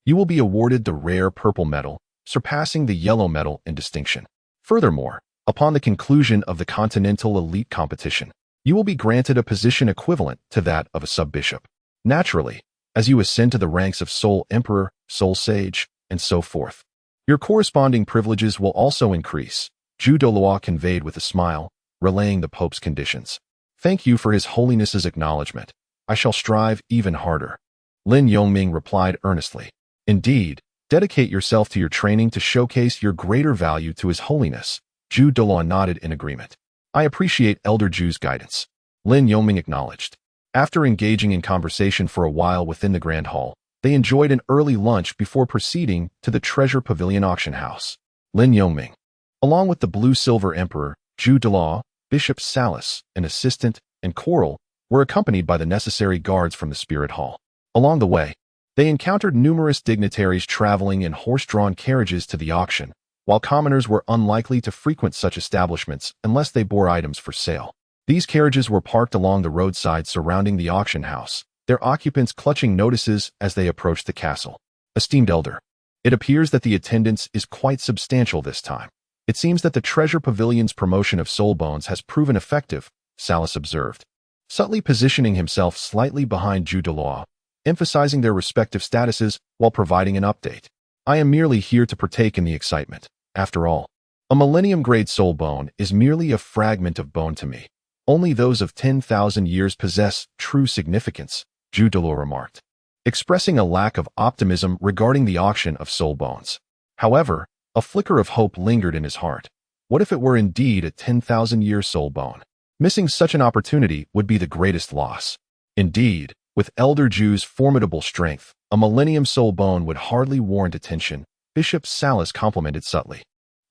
A: you will be awarded the rare purple medal, surpassing the yellow medal in distinction. Furthermore, upon the conclusion of the Continental Elite Competition, you will be granted a position equivalent to that of a sub-bishop. Naturally, as you ascend to the ranks of Soul Emperor, Soul Sage, and so forth, your corresponding privileges will also increase, Douluo conveyed with a smile, relaying the Pope's conditions. Thank you for His Holiness's acknowledgement. I shall strive even harder. Lin Yongming replied earnestly. Indeed, dedicate yourself to your training to showcase your greater value to His Holiness. Douluo nodded in agreement. I appreciate Elder Zhu's guidance, Lin Yongming acknowledged. After engaging in conversation for a while within the Grand Hall, they enjoyed an early lunch before proceeding to the Treasure Pavilion auction house. Lin Yongming, along with the Blue-Silver Emperor, Douluo, Bishop Salas, an assistant, and Coral, were accompanied by the necessary guards from the Spirit Hall. Along the way, they encountered numerous dignitaries traveling in horse-drawn carriages to the auction, while commoners were unlikely to frequent such establishments unless they bore items for sale. These carriages were parked along the roadside surrounding the auction house, their occupants clutching notices as they approached the castle. Esteemed Elder, it appears that the attendance is quite substantial this time. It seems that the Treasure Pavilion's promotion of soul bones has proven effective, Salas observed, subtly positioning himself slightly behind Douluo, emphasizing their respective statuses while providing an update. I am merely here to partake in the excitement. After all, a millennium-grade soul bone is merely a fragment of bone to me. Only those of 10,000 years possess true significance, Douluo remarked, expressing a lack of optimism regarding the auction of soul bones. However, a flicker of hope lingered in his heart. What if it were indeed a 10,000-year soul bone? Missing such an opportunity would be the greatest loss. Indeed, with Elder Zhu's formidable strength, a millennium soul bone would hardly warrant attention, Bishop Salas complimented subtly.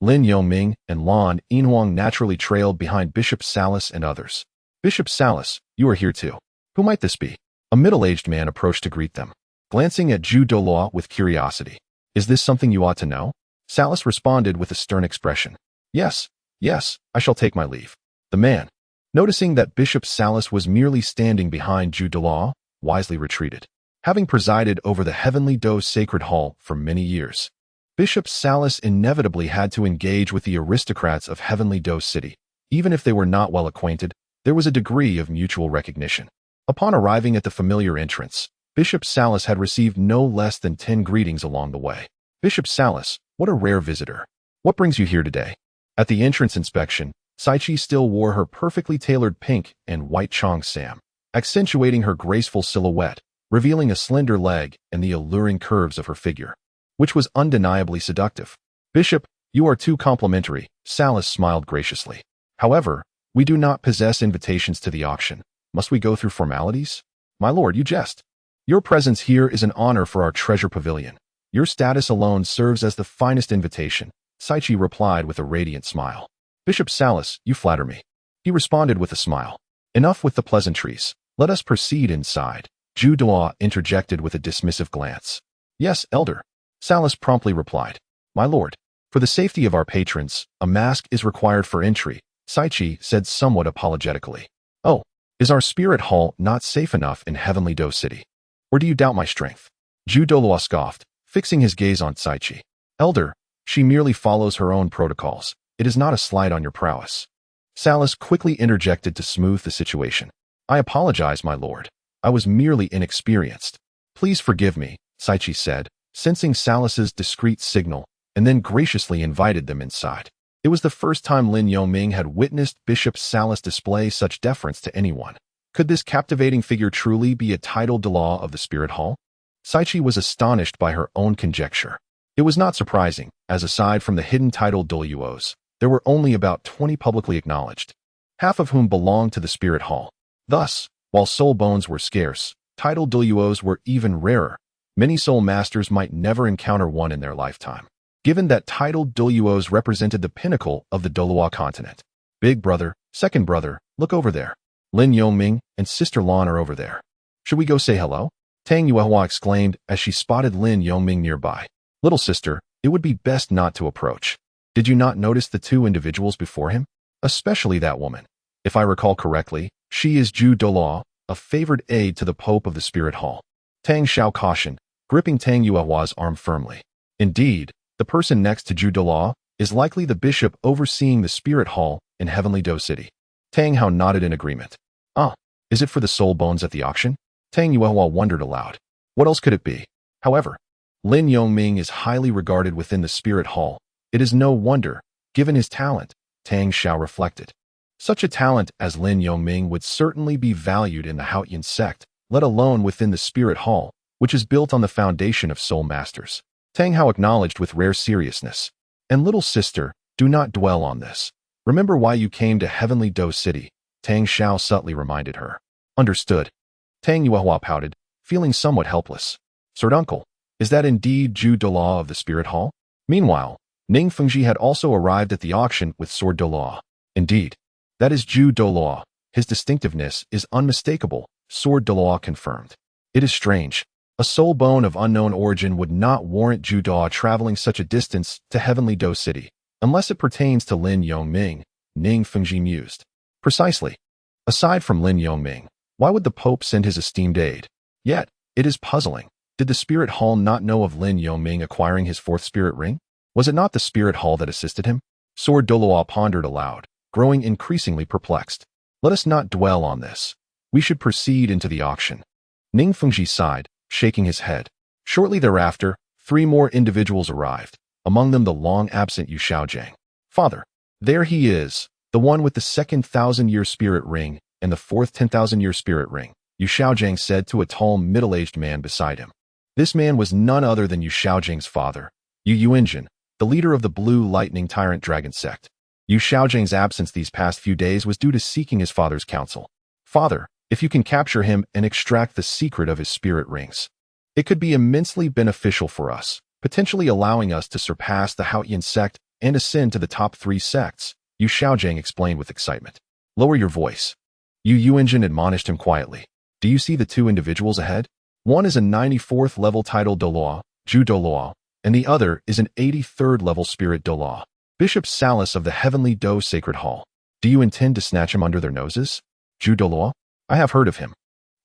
A: Lin Yongming and Lan Yinhuang naturally trailed behind Bishop Salas and others. Bishop Salas, you are here too. Who might this be? A middle-aged man approached to greet them, glancing at Douluo with curiosity. Is this something you ought to know? Salas responded with a stern expression. Yes, I shall take my leave. The man, noticing that Bishop Salas was merely standing behind Douluo, wisely retreated, having presided over the Heavenly Do's sacred hall for many years. Bishop Salas inevitably had to engage with the aristocrats of Heavenly Dose City. Even if they were not well acquainted, there was a degree of mutual recognition. Upon arriving at the familiar entrance, Bishop Salas had received no less than 10 greetings along the way. Bishop Salas, what a rare visitor. What brings you here today? At the entrance inspection, Saichi still wore her perfectly tailored pink and white cheongsam, accentuating her graceful silhouette, revealing a slender leg and the alluring curves of her figure, which was undeniably seductive. Bishop, you are too complimentary, Salas smiled graciously. However, we do not possess invitations to the auction. Must we go through formalities? My lord, you jest. Your presence here is an honor for our treasure pavilion. Your status alone serves as the finest invitation, Saichi replied with a radiant smile. Bishop Salas, you flatter me. He responded with a smile. Enough with the pleasantries. Let us proceed inside. Douluo interjected with a dismissive glance. Yes, elder. Salas promptly replied. My lord, for the safety of our patrons, a mask is required for entry, Saichi said somewhat apologetically. Oh, is our spirit hall not safe enough in Heavenly Dose City? Or do you doubt my strength? Douluo scoffed, fixing his gaze on Saichi. Elder, she merely follows her own protocols. It is not a slight on your prowess. Salas quickly interjected to smooth the situation. I apologize, my lord. I was merely inexperienced. Please forgive me, Saichi said, sensing Salas's discreet signal, and then graciously invited them inside. It was the first time Lin Yoming had witnessed Bishop Salas display such deference to anyone. Could this captivating figure truly be a titled Douluo of the Spirit Hall? Saichi was astonished by her own conjecture. It was not surprising, as aside from the hidden titled Douluos, there were only about 20 publicly acknowledged, half of whom belonged to the Spirit Hall. Thus, while soul bones were scarce, titled Douluos were even rarer. Many soul masters might never encounter one in their lifetime. Given that titled Douluos represented the pinnacle of the Douluo continent. Big brother, second brother, look over there. Lin Yoming and Sister Lan are over there. Should we go say hello? Tang Yuehua exclaimed as she spotted Lin Yoming nearby. Little sister, it would be best not to approach. Did you not notice the two individuals before him? Especially that woman. If I recall correctly, she is Douluo, a favored aide to the Pope of the Spirit Hall. Tang Xiao cautioned, gripping Tang Yuehua's arm firmly. Indeed, the person next to Douluo is likely the bishop overseeing the Spirit Hall in Heavenly Dose City. Tang Hao nodded in agreement. Ah, is it for the soul bones at the auction? Tang Yuehua wondered aloud. What else could it be? However, Lin Yoming is highly regarded within the Spirit Hall. It is no wonder, given his talent, Tang Xiao reflected. Such a talent as Lin Yoming would certainly be valued in the Haotian sect, let alone within the Spirit Hall, which is built on the foundation of soul masters. Tang Hao acknowledged with rare seriousness. And little sister, do not dwell on this. Remember why you came to Heavenly Dose City, Tang Xiao subtly reminded her. Understood. Tang Yuehua pouted, feeling somewhat helpless. Sir Uncle, is that indeed Douluo of the Spirit Hall? Meanwhile, Ning Fengji had also arrived at the auction with Sword Douluo. Indeed, that is Douluo. His distinctiveness is unmistakable, Sword Douluo confirmed. It is strange. A soul bone of unknown origin would not warrant Douluo traveling such a distance to Heavenly Dose City, unless it pertains to Lin Yoming, Ning Fengji mused. Precisely. Aside from Lin Yoming, why would the Pope send his esteemed aide? Yet, it is puzzling. Did the Spirit Hall not know of Lin Yoming acquiring his fourth spirit ring? Was it not the Spirit Hall that assisted him? Sword Douluo pondered aloud, growing increasingly perplexed. Let us not dwell on this. We should proceed into the auction. Ning Fengji sighed, shaking his head. Shortly thereafter, 3 more individuals arrived, among them the long-absent Yu Xiaojiang. Father, there he is, the one with the second 1,000-year spirit ring and the fourth 10,000-year spirit ring, Yu Xiaojiang said to a tall, middle-aged man beside him. This man was none other than Yu Xiaojiang's father, Yu Yuanjin, the leader of the Blue Lightning Tyrant Dragon sect. Yu Xiaojiang's absence these past few days was due to seeking his father's counsel. Father, if you can capture him and extract the secret of his spirit rings, it could be immensely beneficial for us, potentially allowing us to surpass the Haotian sect and ascend to the top 3 sects, Yu Xiaojiang explained with excitement. Lower your voice. Yu Yuanjin admonished him quietly. Do you see the 2 individuals ahead? One is a 94th level title Douluo, Douluo, and the other is an 83rd level spirit Douluo, Bishop Salas of the Heavenly Dose Sacred Hall. Do you intend to snatch him under their noses? Douluo? I have heard of him.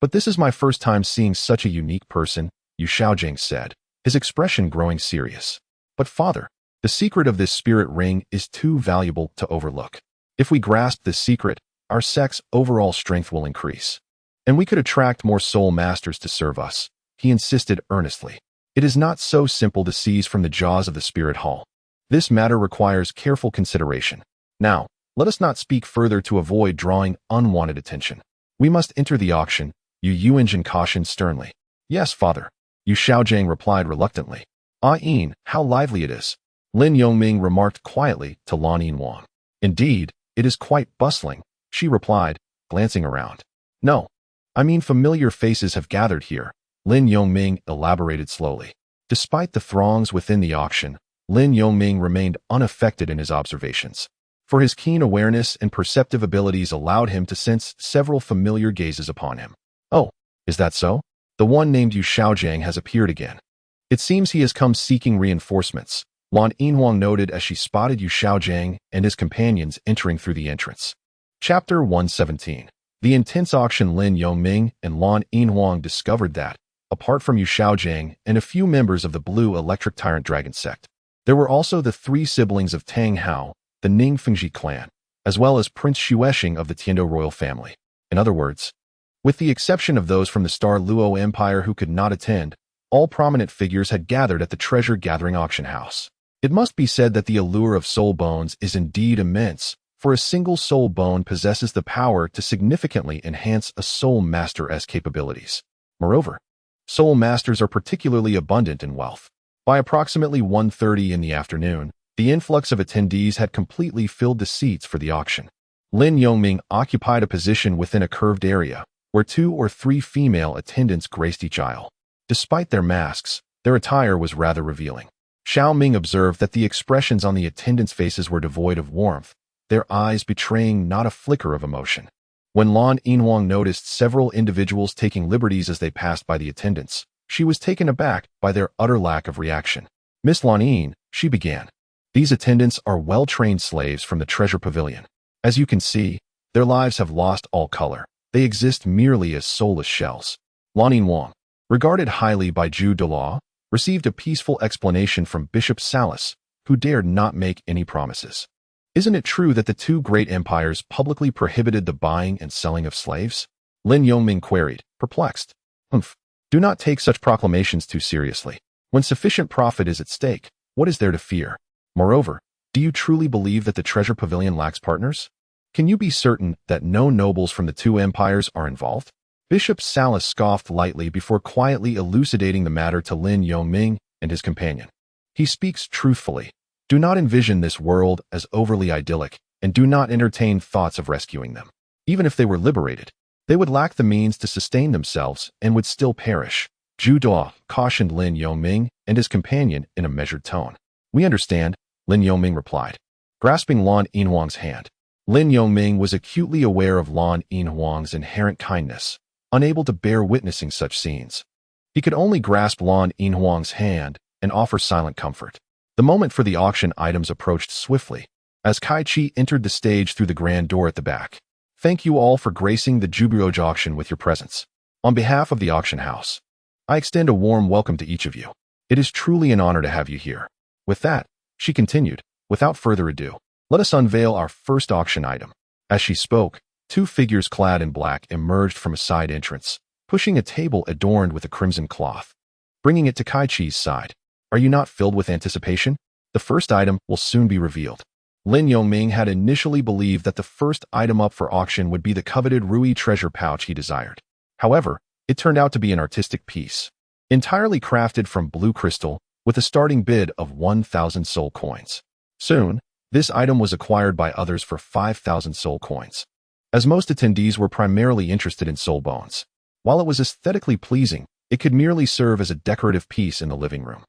A: But this is my first time seeing such a unique person, Yu Xiaojiang said, his expression growing serious. But Father, the secret of this spirit ring is too valuable to overlook. If we grasp this secret, our sect's overall strength will increase. And we could attract more soul masters to serve us, he insisted earnestly. It is not so simple to seize from the jaws of the spirit hall. This matter requires careful consideration. Now, let us not speak further to avoid drawing unwanted attention. We must enter the auction, Yu Yuanjin cautioned sternly. Yes, Father, Yu Xiaojiang replied reluctantly. Ah-in, how lively it is. Lin Yongming remarked quietly to Lan Yinhuang. Indeed, it is quite bustling, she replied, glancing around. No, I mean familiar faces have gathered here, Lin Yongming elaborated slowly. Despite the throngs within the auction, Lin Yongming remained unaffected in his observations. For his keen awareness and perceptive abilities allowed him to sense several familiar gazes upon him. Oh, is that so? The one named Yu Xiaojiang has appeared again. It seems he has come seeking reinforcements, Lan Yinhuang noted as she spotted Yu Xiaojiang and his companions entering through the entrance. Chapter 117. The intense auction. Lin Yongming and Lan Yinhuang discovered that, apart from Yu Xiaojiang and a few members of the Blue Electric Tyrant Dragon sect, there were also the three siblings of Tang Hao, the Ning Fengji clan, as well as Prince Xuexing of the Tiando royal family. In other words, with the exception of those from the Star Luo Empire who could not attend, all prominent figures had gathered at the treasure-gathering auction house. It must be said that the allure of soul bones is indeed immense, for a single soul bone possesses the power to significantly enhance a soul master's capabilities. Moreover, soul masters are particularly abundant in wealth. By approximately 1:30 in the afternoon, the influx of attendees had completely filled the seats for the auction. Lin Yongming occupied a position within a curved area, where 2 or 3 female attendants graced each aisle. Despite their masks, their attire was rather revealing. Xiao Ming observed that the expressions on the attendants' faces were devoid of warmth, their eyes betraying not a flicker of emotion. When Lan Yinhuang noticed several individuals taking liberties as they passed by the attendants, she was taken aback by their utter lack of reaction. Miss Lan Yin, she began. These attendants are well-trained slaves from the treasure pavilion. As you can see, their lives have lost all color. They exist merely as soulless shells. Lan Yinhuang, regarded highly by Zhu Douluo, received a peaceful explanation from Bishop Salas, who dared not make any promises. Isn't it true that the 2 great empires publicly prohibited the buying and selling of slaves? Lin Yongming queried, perplexed. Do not take such proclamations too seriously. When sufficient profit is at stake, what is there to fear? Moreover, do you truly believe that the treasure pavilion lacks partners? Can you be certain that no nobles from the 2 empires are involved? Bishop Salas scoffed lightly before quietly elucidating the matter to Lin Yongming and his companion. He speaks truthfully. Do not envision this world as overly idyllic, and do not entertain thoughts of rescuing them. Even if they were liberated, they would lack the means to sustain themselves and would still perish. Zhu Douluo cautioned Lin Yongming and his companion in a measured tone. We understand, Lin Yongming replied, grasping Lan Yinhuang's hand. Lin Yongming was acutely aware of Lan Yinhuang's inherent kindness, unable to bear witnessing such scenes. He could only grasp Lan Yinhuang's hand and offer silent comfort. The moment for the auction items approached swiftly, as Kai Chi entered the stage through the grand door at the back. Thank you all for gracing the Jubileage auction with your presence. On behalf of the auction house, I extend a warm welcome to each of you. It is truly an honor to have you here. With that, she continued, without further ado, let us unveil our first auction item. As she spoke, 2 figures clad in black emerged from a side entrance, pushing a table adorned with a crimson cloth, bringing it to Kai Chi's side. Are you not filled with anticipation? The first item will soon be revealed. Lin Yongming had initially believed that the first item up for auction would be the coveted Rui treasure pouch he desired. However, it turned out to be an artistic piece, entirely crafted from blue crystal, with a starting bid of 1,000 soul coins. Soon, this item was acquired by others for 5,000 soul coins. As most attendees were primarily interested in soul bones, while it was aesthetically pleasing, it could merely serve as a decorative piece in the living room.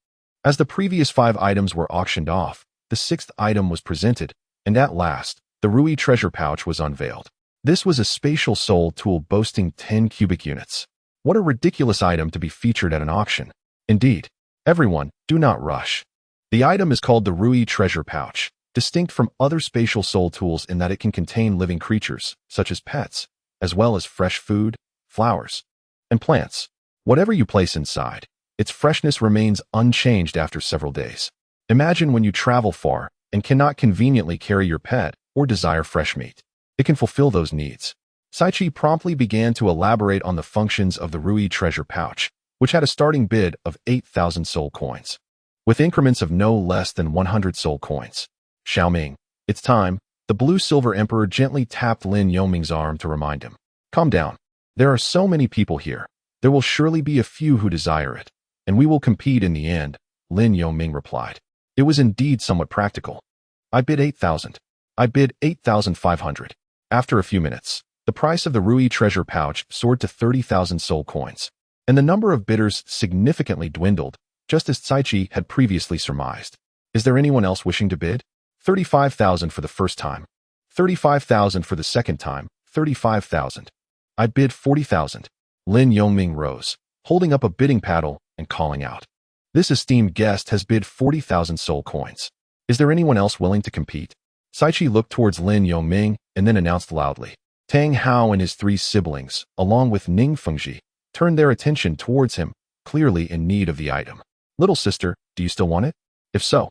A: As the previous 5 items were auctioned off, the 6th item was presented, and at last, the Rui treasure pouch was unveiled. This was a spatial soul tool boasting 10 cubic units. What a ridiculous item to be featured at an auction. Indeed, everyone, do not rush. The item is called the Rui treasure pouch, distinct from other spatial soul tools in that it can contain living creatures, such as pets, as well as fresh food, flowers, and plants. Whatever you place inside, its freshness remains unchanged after several days. Imagine when you travel far and cannot conveniently carry your pet or desire fresh meat. It can fulfill those needs. Saichi promptly began to elaborate on the functions of the Rui treasure pouch, which had a starting bid of 8,000 soul coins, with increments of no less than 100 soul coins. Xiaoming, it's time. The blue-silver emperor gently tapped Lin Yongming's arm to remind him. Calm down. There are so many people here. There will surely be a few who desire it, and we will compete in the end, Lin Yongming replied. It was indeed somewhat practical. I bid 8,000. I bid 8,500. After a few minutes, the price of the Rui treasure pouch soared to 30,000 soul coins, and the number of bidders significantly dwindled, just as Saichi had previously surmised. Is there anyone else wishing to bid? 35,000 for the first time. 35,000 for the second time. 35,000. I bid 40,000. Lin Yongming rose, holding up a bidding paddle and calling out. This esteemed guest has bid 40,000 soul coins. Is there anyone else willing to compete? Saichi looked towards Lin Yongming and then announced loudly. Tang Hao and his 3 siblings, along with Ning Fengji, turned their attention towards him, clearly in need of the item. Little sister, do you still want it? If so,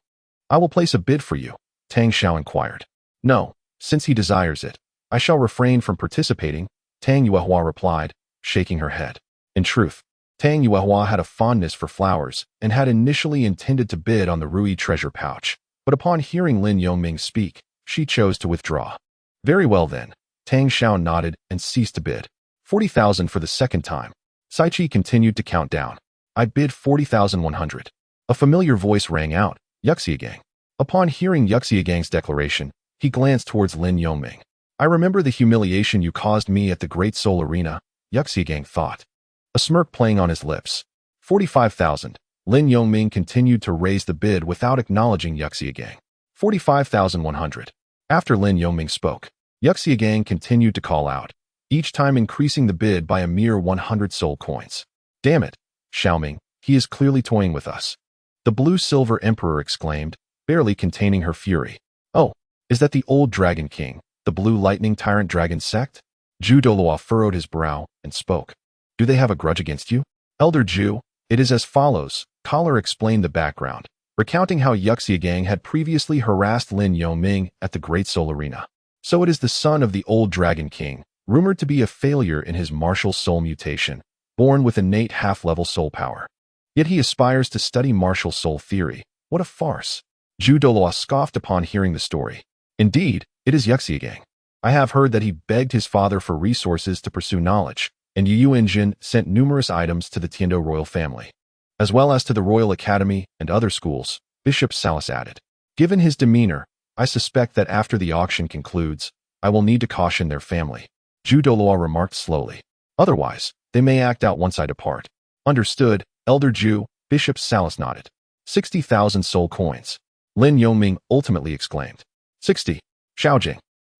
A: I will place a bid for you, Tang Xiao inquired. No, since he desires it, I shall refrain from participating, Tang Yuehua replied, shaking her head. In truth, Tang Yuehua had a fondness for flowers and had initially intended to bid on the Rui treasure pouch, but upon hearing Lin Yongming speak, she chose to withdraw. Very well then, Tang Xiao nodded and ceased to bid. 40,000 for the second time. Saichi continued to count down. I bid 40,100. A familiar voice rang out, Yuxiagang. Upon hearing Yuxiagang's declaration, he glanced towards Lin Yongming. I remember the humiliation you caused me at the Great Soul Arena, Yuxiagang thought. A smirk playing on his lips. 45,000. Lin Yongming continued to raise the bid without acknowledging Yuxiagang. 45,100. After Lin Yongming spoke, Yuxiagang continued to call out, each time increasing the bid by a mere 100 soul coins. Damn it, Xiaoming, he is clearly toying with us. The blue-silver emperor exclaimed, barely containing her fury. Oh, is that the old Dragon King, the blue lightning tyrant dragon sect? Douluo furrowed his brow and spoke. Do they have a grudge against you? Elder Zhu, it is as follows, Collar explained the background, recounting how Yuxiagang had previously harassed Lin Yongming at the Great Soul Arena. So it is the son of the old Dragon King, rumored to be a failure in his martial soul mutation, born with innate half-level soul power. Yet he aspires to study martial soul theory. What a farce. Douluo scoffed upon hearing the story. Indeed, it is Yuxiagang. I have heard that he begged his father for resources to pursue knowledge, and Yu Enjin sent numerous items to the Tiando royal family, as well as to the Royal Academy and other schools, Bishop Salas added. Given his demeanor, I suspect that after the auction concludes, I will need to caution their family. Douluo remarked slowly. Otherwise, they may act out once I depart. Understood, Elder Zhu, Bishop Salas nodded. 60,000 soul coins. Lin Yongming ultimately exclaimed. 60. Xiaojing.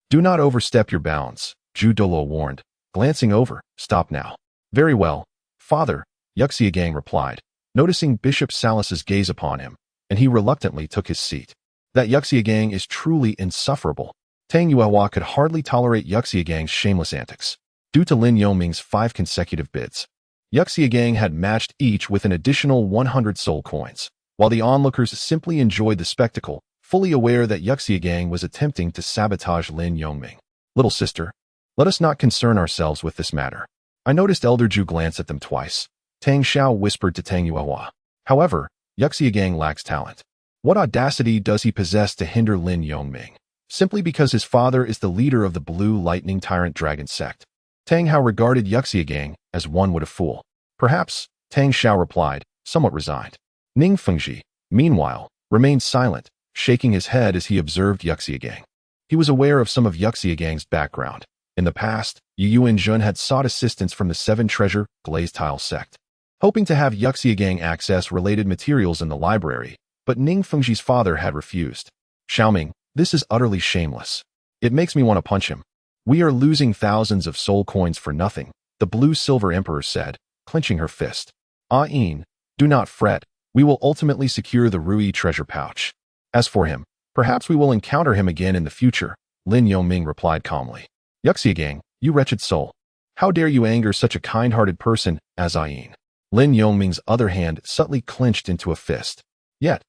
A: Do not overstep your bounds, Douluo warned, glancing over. Stop now. Very well, father, Yuxiagang replied, noticing Bishop Salas's gaze upon him, and he reluctantly took his seat. That Yuxiagang is truly insufferable. Tang Yuehua could hardly tolerate Yuxiagang's shameless antics. Due to Lin Yongming's 5 consecutive bids, Yuxiagang had matched each with an additional 100 soul coins, while the onlookers simply enjoyed the spectacle, fully aware that Yuxiagang was attempting to sabotage Lin Yongming. Little sister, let us not concern ourselves with this matter. I noticed Elder Zhu glance at them twice. Tang Xiao whispered to Tang Yuehua. However, Yuxiagang lacks talent. What audacity does he possess to hinder Lin Yongming? Simply because his father is the leader of the Blue Lightning Tyrant Dragon sect. Tang Hao regarded Yuxiagang as one would a fool. Perhaps, Tang Xiao replied, somewhat resigned. Ning Fengji, meanwhile, remained silent, shaking his head as he observed Yuxiagang. He was aware of some of Yuxiagang's background. In the past, Yu Enjun had sought assistance from the 7 Treasure Glazed Tile sect, hoping to have Yuxiagang access related materials in the library, but Ning Fengji's father had refused. Xiaoming, this is utterly shameless. It makes me want to punch him. We are losing thousands of soul coins for nothing, the blue-silver emperor said, clenching her fist. Ah-in, do not fret, we will ultimately secure the Rui treasure pouch. As for him, perhaps we will encounter him again in the future, Lin Yongming replied calmly. Yuxiagang, you wretched soul. How dare you anger such a kind-hearted person as Ah-in? Lin Yongming's other hand subtly clenched into a fist. Yet,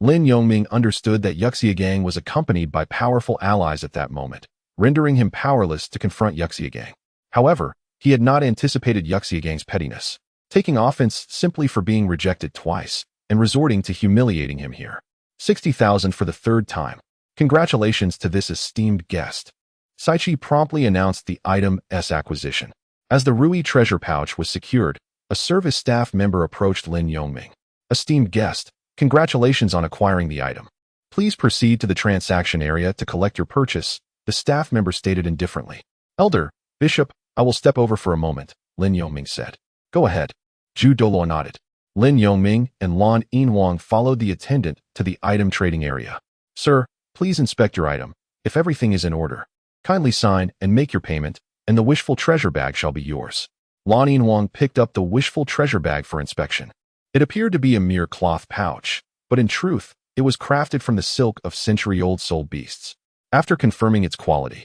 A: Lin Yongming understood that Yuxiagang was accompanied by powerful allies at that moment, rendering him powerless to confront Yuxiagang. However, he had not anticipated Yuxiagang's pettiness, taking offense simply for being rejected twice, and resorting to humiliating him here. 60,000 for the third time. Congratulations to this esteemed guest. Saichi promptly announced the item's acquisition. As the Rui treasure pouch was secured, a service staff member approached Lin Yongming. Esteemed guest, congratulations on acquiring the item. Please proceed to the transaction area to collect your purchase, the staff member stated indifferently. Elder, Bishop, I will step over for a moment, Lin Yongming said. Go ahead. Douluo nodded. Lin Yongming and Lan Yinhuang followed the attendant to the item trading area. Sir, please inspect your item. If everything is in order, kindly sign and make your payment, and the wishful treasure bag shall be yours. Lan Yinhuang picked up the wishful treasure bag for inspection. It appeared to be a mere cloth pouch, but in truth, it was crafted from the silk of century-old soul beasts. After confirming its quality,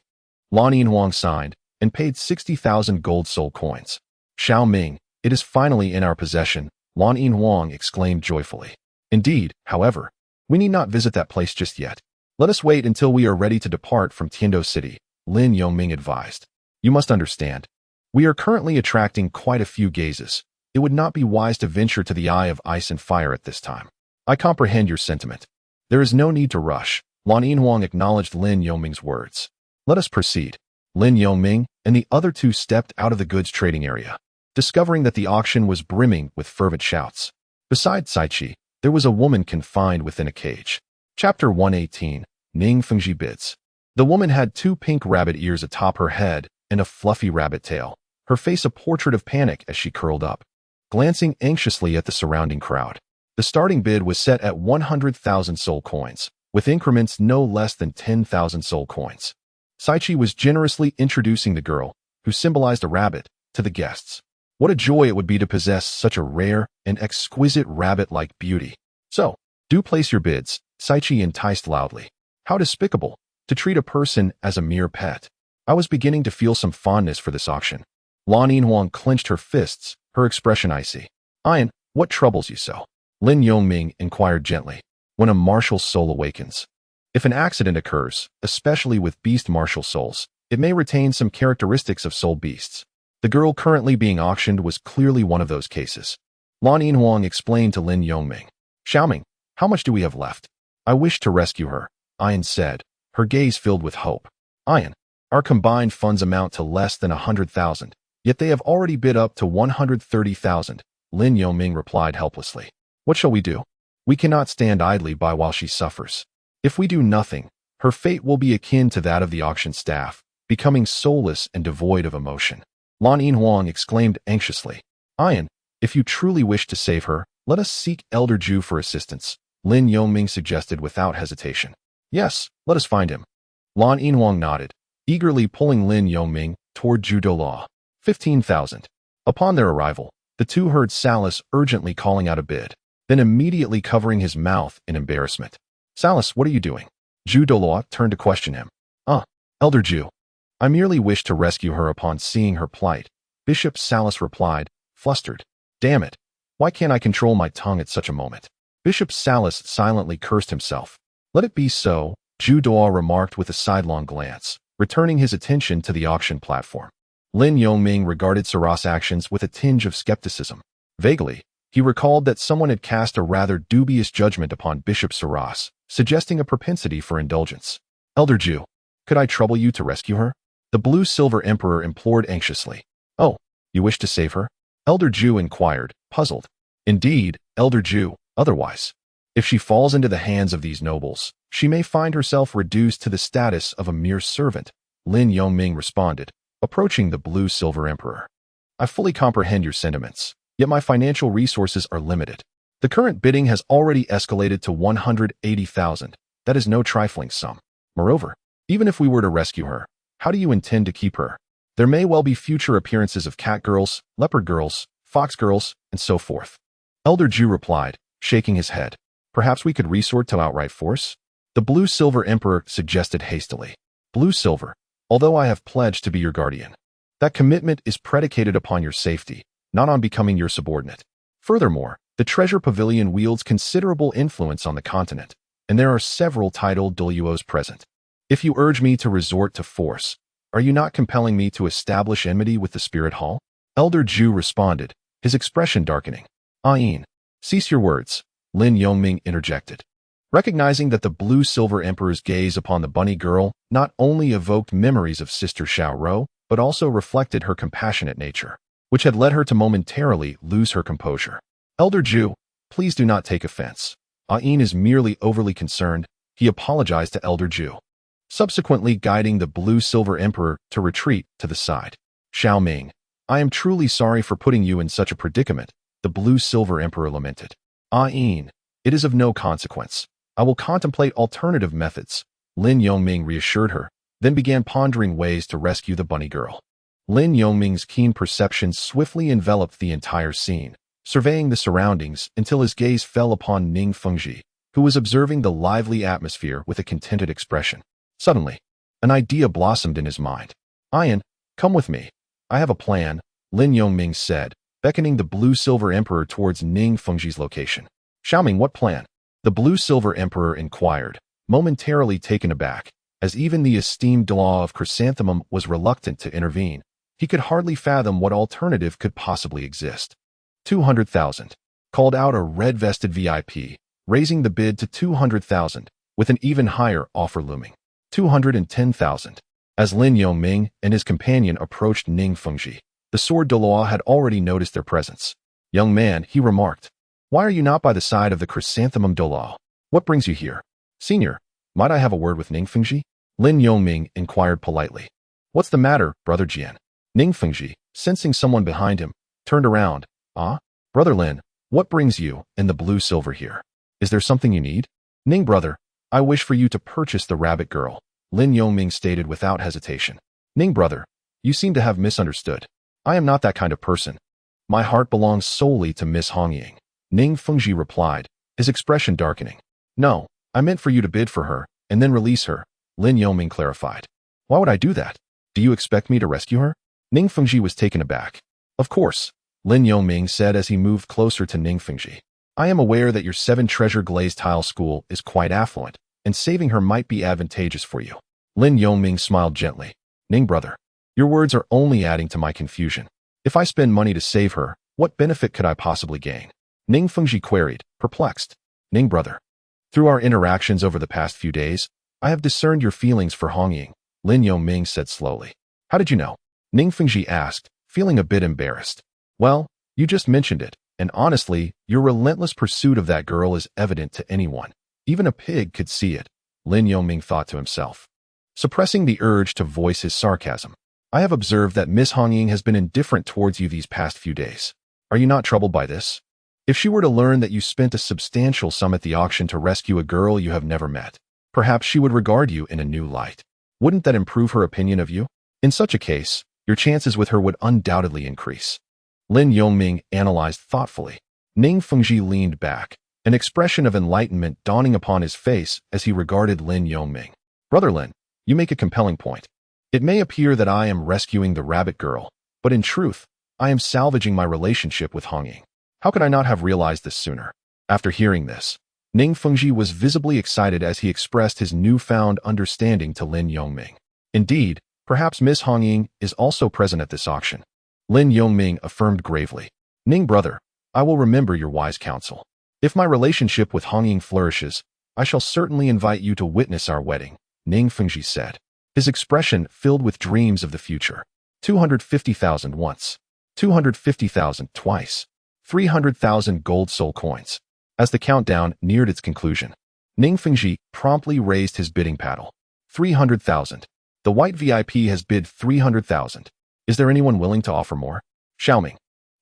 A: Lan Yinhuang signed and paid 60,000 gold soul coins. Xiao Ming, it is finally in our possession, Lan Yinhuang exclaimed joyfully. Indeed, however, we need not visit that place just yet. Let us wait until we are ready to depart from Tiando City, Lin Yongming advised. You must understand, we are currently attracting quite a few gazes. It would not be wise to venture to the Eye of Ice and Fire at this time. I comprehend your sentiment. There is no need to rush. Lan Yinhuang acknowledged Lin Yongming's words. Let us proceed. Lin Yongming and the other two stepped out of the goods trading area, discovering that the auction was brimming with fervent shouts. Beside Saichi, there was a woman confined within a cage. Chapter 118, Ning Fengji Bids. The woman had 2 pink rabbit ears atop her head and a fluffy rabbit tail, her face a portrait of panic as she curled up, glancing anxiously at the surrounding crowd. The starting bid was set at 100,000 soul coins, with increments no less than 10,000 soul coins. Saichi was generously introducing the girl, who symbolized a rabbit, to the guests. What a joy it would be to possess such a rare and exquisite rabbit-like beauty. So, do place your bids, Saichi enticed loudly. How despicable, to treat a person as a mere pet. I was beginning to feel some fondness for this auction. Lan Yinhuang clenched her fists, her expression icy. Ian, what troubles you so? Lin Yongming inquired gently. When a martial soul awakens. If an accident occurs, especially with beast martial souls, it may retain some characteristics of soul beasts. The girl currently being auctioned was clearly one of those cases. Lan Yinhuang explained to Lin Yongming. Xiaoming, how much do we have left? I wish to rescue her, Ian said, her gaze filled with hope. Ian, our combined funds amount to less than 100,000, yet they have already bid up to 130,000, Lin Yongming replied helplessly. What shall we do? We cannot stand idly by while she suffers. If we do nothing, her fate will be akin to that of the auction staff, becoming soulless and devoid of emotion. Lan Yinhuang exclaimed anxiously. Ian, if you truly wish to save her, let us seek Elder Ju for assistance, Lin Yongming suggested without hesitation. Yes, let us find him. Lan Yinhuang nodded, eagerly pulling Lin Yongming toward Douluo. 15,000. Upon their arrival, the two heard Salas urgently calling out a bid, then immediately covering his mouth in embarrassment. Salas, what are you doing? Douluo turned to question him. Elder Ju. I merely wish to rescue her upon seeing her plight, Bishop Salas replied, flustered. Damn it. Why can't I control my tongue at such a moment? Bishop Salas silently cursed himself. Let it be so, Douluo remarked with a sidelong glance, returning his attention to the auction platform. Lin Yongming regarded Saras' actions with a tinge of skepticism. Vaguely, he recalled that someone had cast a rather dubious judgment upon Bishop Saras, suggesting a propensity for indulgence. Elder Ju, could I trouble you to rescue her? The blue-silver emperor implored anxiously. Oh, you wish to save her? Elder Ju inquired, puzzled. Indeed, Elder Ju, otherwise. If she falls into the hands of these nobles, she may find herself reduced to the status of a mere servant, Lin Yongming responded, approaching the blue-silver emperor. I fully comprehend your sentiments, yet my financial resources are limited. The current bidding has already escalated to 180,000. That is no trifling sum. Moreover, even if we were to rescue her, how do you intend to keep her? There may well be future appearances of cat girls, leopard girls, fox girls, and so forth. Elder Ju replied, shaking his head. Perhaps we could resort to outright force? The blue-silver emperor suggested hastily. Blue-silver, although I have pledged to be your guardian. That commitment is predicated upon your safety, not on becoming your subordinate. Furthermore, The treasure pavilion wields considerable influence on the continent, and there are several titled Douluos present. If you urge me to resort to force, are you not compelling me to establish enmity with the spirit hall? Elder Zhu responded, his expression darkening. Ayin, cease your words, Lin Yongming interjected. Recognizing that the blue-silver emperor's gaze upon the bunny girl not only evoked memories of Sister Xiaoro, but also reflected her compassionate nature, which had led her to momentarily lose her composure. Elder Zhu, please do not take offense. Ayin is merely overly concerned. He apologized to Elder Zhu, subsequently guiding the blue-silver emperor to retreat to the side. Xiao Ming, I am truly sorry for putting you in such a predicament, the blue-silver emperor lamented. Ayin, it is of no consequence. I will contemplate alternative methods, Lin Yongming reassured her, then began pondering ways to rescue the bunny girl. Lin Yongming's keen perception swiftly enveloped the entire scene, surveying the surroundings until his gaze fell upon Ning Fengji, who was observing the lively atmosphere with a contented expression. Suddenly, an idea blossomed in his mind. Ayin, come with me. I have a plan, Lin Yongming said, beckoning the blue-silver emperor towards Ning Fengji's location. Xiaoming, what plan? The blue-silver emperor inquired, momentarily taken aback, as even the esteemed Douluo of Chrysanthemum was reluctant to intervene. He could hardly fathom what alternative could possibly exist. 200,000, called out a red-vested VIP, raising the bid to 200,000, with an even higher offer looming. 210,000. As Lin Yongming and his companion approached Ning Fengji, the sword Douluo had already noticed their presence. Young man, he remarked, why are you not by the side of the Chrysanthemum Douluo? What brings you here? Senior, might I have a word with Ning Fengji? Lin Yongming inquired politely. What's the matter, Brother Jian? Ning Fengji, sensing someone behind him, turned around. Ah, Brother Lin, what brings you and the blue-silver here? Is there something you need? Ning brother, I wish for you to purchase the rabbit girl, Lin Yongming stated without hesitation. Ning brother, you seem to have misunderstood. I am not that kind of person. My heart belongs solely to Miss Hongying. Ning Fengji replied, his expression darkening. No, I meant for you to bid for her, and then release her, Lin Yongming clarified. Why would I do that? Do you expect me to rescue her? Ning Fengji was taken aback. Of course, Lin Yongming said as he moved closer to Ning Fengji. I am aware that your 7-treasure glazed tile school is quite affluent, and saving her might be advantageous for you. Lin Yongming smiled gently. Ning brother, your words are only adding to my confusion. If I spend money to save her, what benefit could I possibly gain? Ning Fengji queried, perplexed. Ning brother, through our interactions over the past few days, I have discerned your feelings for Hongying, Lin Yongming said slowly. How did you know? Ning Fengji asked, feeling a bit embarrassed. Well, you just mentioned it, and honestly, your relentless pursuit of that girl is evident to anyone. Even a pig could see it, Lin Yongming thought to himself, suppressing the urge to voice his sarcasm. I have observed that Miss Hongying has been indifferent towards you these past few days. Are you not troubled by this? If she were to learn that you spent a substantial sum at the auction to rescue a girl you have never met, perhaps she would regard you in a new light. Wouldn't that improve her opinion of you? In such a case, your chances with her would undoubtedly increase. Lin Yongming analyzed thoughtfully. Ning Fengji leaned back, an expression of enlightenment dawning upon his face as he regarded Lin Yongming. Brother Lin, you make a compelling point. It may appear that I am rescuing the rabbit girl, but in truth, I am salvaging my relationship with Hongying. How could I not have realized this sooner? After hearing this, Ning Fengji was visibly excited as he expressed his newfound understanding to Lin Yongming. Indeed, perhaps Miss Hongying is also present at this auction. Lin Yongming affirmed gravely. Ning brother, I will remember your wise counsel. If my relationship with Hongying flourishes, I shall certainly invite you to witness our wedding, Ning Fengji said, his expression filled with dreams of the future. 250,000 once. 250,000 twice. 300,000 gold soul coins. As the countdown neared its conclusion, Ning Fengji promptly raised his bidding paddle. 300,000. The white VIP has bid 300,000. Is there anyone willing to offer more? Xiaoming,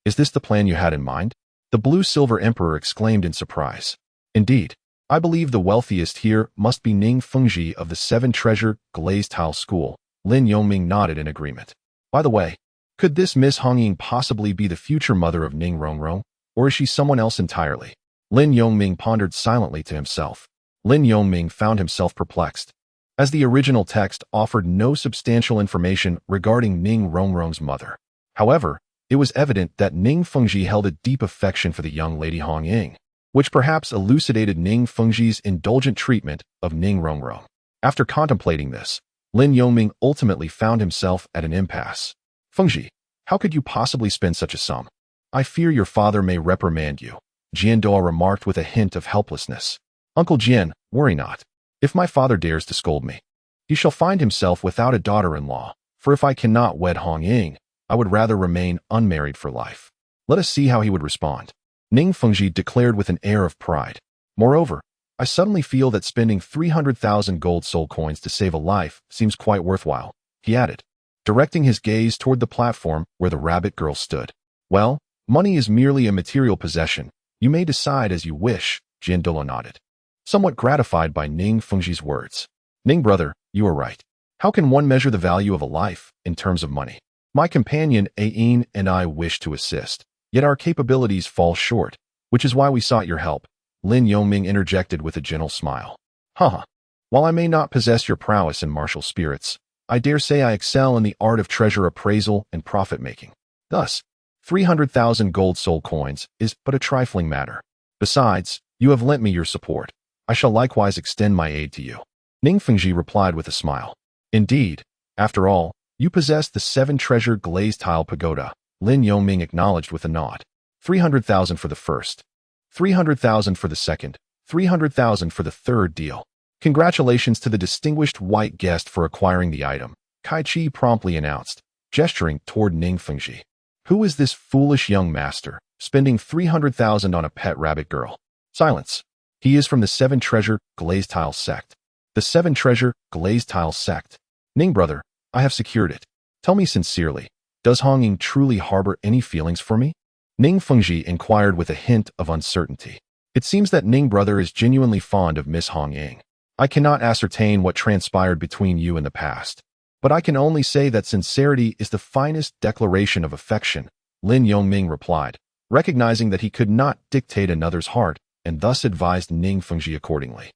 A: is this the plan you had in mind? The blue-silver emperor exclaimed in surprise. Indeed, I believe the wealthiest here must be Ning Fengji of the 7-treasure glazed tile school. Lin Yongming nodded in agreement. By the way, could this Miss Hongying possibly be the future mother of Ning Rongrong, or is she someone else entirely? Lin Yongming pondered silently to himself. Lin Yongming found himself perplexed, as the original text offered no substantial information regarding Ning Rongrong's mother. However, It was evident that Ning Fengji held a deep affection for the young lady Hong Ying, which perhaps elucidated Ning Fengji's indulgent treatment of Ning Rongrong. After contemplating this, Lin Yongming ultimately found himself at an impasse. Fengji, how could you possibly spend such a sum? I fear your father may reprimand you, Jian Doa remarked with a hint of helplessness. Uncle Jian, worry not. If my father dares to scold me, he shall find himself without a daughter-in-law, for if I cannot wed Hong Ying, I would rather remain unmarried for life. Let us see how he would respond. Ning Fengji declared with an air of pride. Moreover, I suddenly feel that spending 300,000 gold soul coins to save a life seems quite worthwhile, he added, directing his gaze toward the platform where the rabbit girl stood. Well, money is merely a material possession. You may decide as you wish, Jian Douluo nodded, somewhat gratified by Ning Fengji's words. Ning brother, you are right. How can one measure the value of a life in terms of money? My companion Ain and I wish to assist, yet our capabilities fall short, which is why we sought your help, Lin Yongming interjected with a gentle smile. Haha. While I may not possess your prowess in martial spirits, I dare say I excel in the art of treasure appraisal and profit-making. Thus, 300,000 gold soul coins is but a trifling matter. Besides, you have lent me your support. I shall likewise extend my aid to you. Ning Fengji replied with a smile. Indeed, after all, you possess the 7-treasure glazed tile pagoda, Lin Yongming acknowledged with a nod. 300,000 for the first, 300,000 for the second, 300,000 for the third deal. Congratulations to the distinguished white guest for acquiring the item, Kai Chi promptly announced, gesturing toward Ning Fengji. Who is this foolish young master, spending 300,000 on a pet rabbit girl? Silence. He is from the 7-treasure glazed tile sect. The 7-treasure glazed tile sect. Ning brother, I have secured it. Tell me sincerely, does Hong Ying truly harbor any feelings for me? Ning Fengji inquired with a hint of uncertainty. It seems that Ning brother is genuinely fond of Miss Hong Ying. I cannot ascertain what transpired between you in the past, but I can only say that sincerity is the finest declaration of affection, Lin Yongming replied, recognizing that he could not dictate another's heart, and thus advised Ning Fengji accordingly.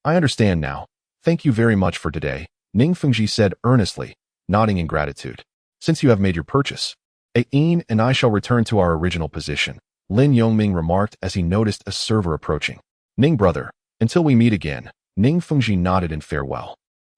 A: I understand now. Thank you very much for today, Ning Fengji said earnestly, nodding in gratitude. Since you have made your purchase, Ain and I shall return to our original position, Lin Yongming remarked as he noticed a server approaching. Ning brother, until we meet again, Ning Fengji nodded in farewell.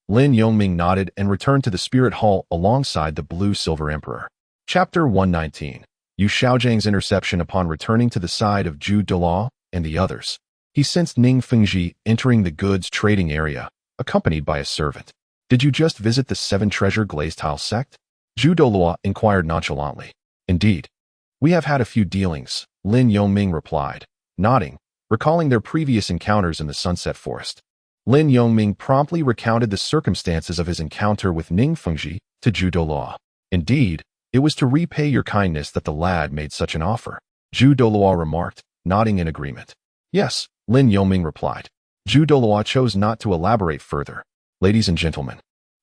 A: Lin Yongming nodded and returned to the spirit hall alongside the blue-silver emperor. Chapter 119. Yu Xiaozhang's interception upon returning to the side of Zhu Douluo and the others. He sensed Ning Fengji entering the goods trading area, accompanied by a servant. Did you just visit the 7-treasure glazed tile sect? Zhu Douluo inquired nonchalantly. Indeed. We have had a few dealings, Lin Yongming replied, nodding, recalling their previous encounters in the Sunset Forest. Lin Yongming promptly recounted the circumstances of his encounter with Ning Fengji to Zhu Douluo. Indeed, it was to repay your kindness that the lad made such an offer, Zhu Douluo remarked, nodding in agreement. Yes, Lin Yongming replied. Zhu Douluo chose not to elaborate further. Ladies and gentlemen,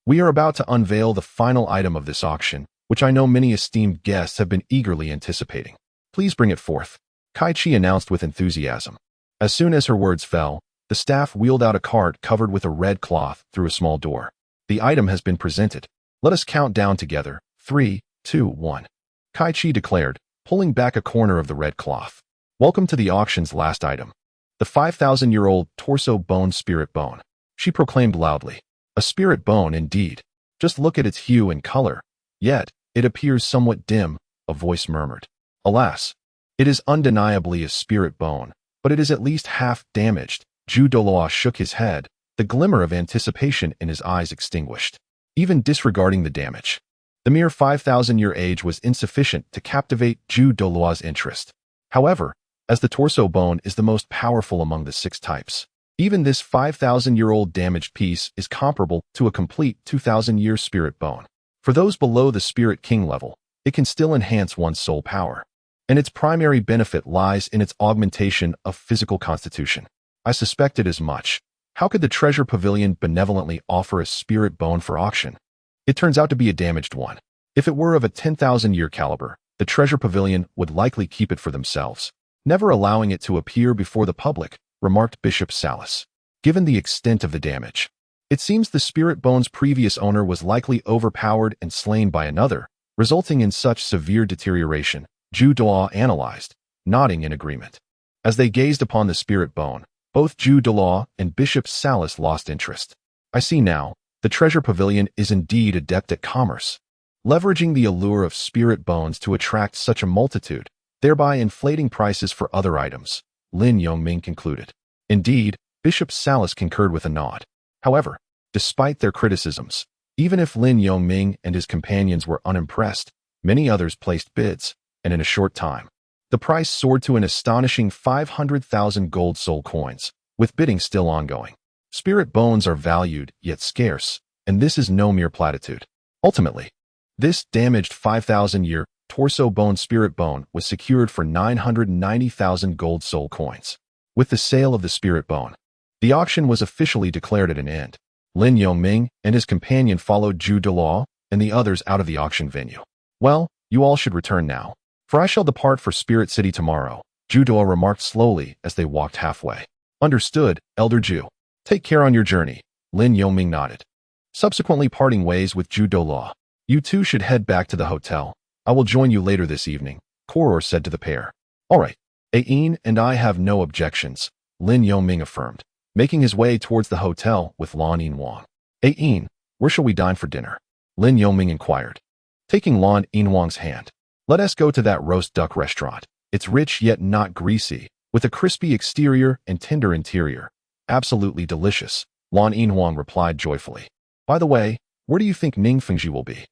A: we are about to unveil the final item of this auction, which I know many esteemed guests have been eagerly anticipating. Please bring it forth, Kai Chi announced with enthusiasm. As soon as her words fell, the staff wheeled out a cart covered with a red cloth through a small door. The item has been presented. Let us count down together. 3, 2, 1. Kai Chi declared, pulling back a corner of the red cloth. Welcome to the auction's last item. The 5,000-year-old torso bone spirit bone. She proclaimed loudly. A spirit bone indeed. Just look at its hue and color. Yet, it appears somewhat dim, a voice murmured. Alas, it is undeniably a spirit bone, but it is at least half damaged. Zhu Douluo shook his head, the glimmer of anticipation in his eyes extinguished. Even disregarding the damage, the mere 5,000-year age was insufficient to captivate Zhu Douluo's interest. However, as the torso bone is the most powerful among the 6 types, even this 5,000-year-old damaged piece is comparable to a complete 2,000-year spirit bone. For those below the Spirit King level, it can still enhance one's soul power, and its primary benefit lies in its augmentation of physical constitution. I suspected as much. How could the Treasure Pavilion benevolently offer a spirit bone for auction? It turns out to be a damaged one. If it were of a 10,000-year caliber, the Treasure Pavilion would likely keep it for themselves, never allowing it to appear before the public, remarked Bishop Salas. Given the extent of the damage, it seems the spirit bone's previous owner was likely overpowered and slain by another, resulting in such severe deterioration, Douluo analyzed, nodding in agreement. As they gazed upon the spirit bone, both Douluo and Bishop Salas lost interest. I see now, the treasure pavilion is indeed adept at commerce, leveraging the allure of spirit bones to attract such a multitude, thereby inflating prices for other items, Lin Yongming concluded. Indeed, Bishop Salas concurred with a nod. However, despite their criticisms, even if Lin Yongming and his companions were unimpressed, many others placed bids, and in a short time, the price soared to an astonishing 500,000 gold soul coins, with bidding still ongoing. Spirit bones are valued, yet scarce, and this is no mere platitude. Ultimately, this damaged 5,000-year torso bone spirit bone was secured for 990,000 gold soul coins. With the sale of the spirit bone, the auction was officially declared at an end. Lin Yongming and his companion followed Douluo and the others out of the auction venue. Well, you all should return now, for I shall depart for Spirit City tomorrow, Douluo remarked slowly as they walked halfway. Understood, Elder Ju. Take care on your journey, Lin Yongming nodded. Subsequently parting ways with Douluo. You two should head back to the hotel. I will join you later this evening, Koror said to the pair. All right, Ain and I have no objections, Lin Yongming affirmed, making his way towards the hotel with Lan Yinwang. Ain, where shall we dine for dinner? Lin Yongming inquired, taking Lan Yinwang's hand. Let us go to that roast duck restaurant. It's rich yet not greasy, with a crispy exterior and tender interior. Absolutely delicious, Lan Yinwang replied joyfully. By the way, where do you think Ning Fengji will be?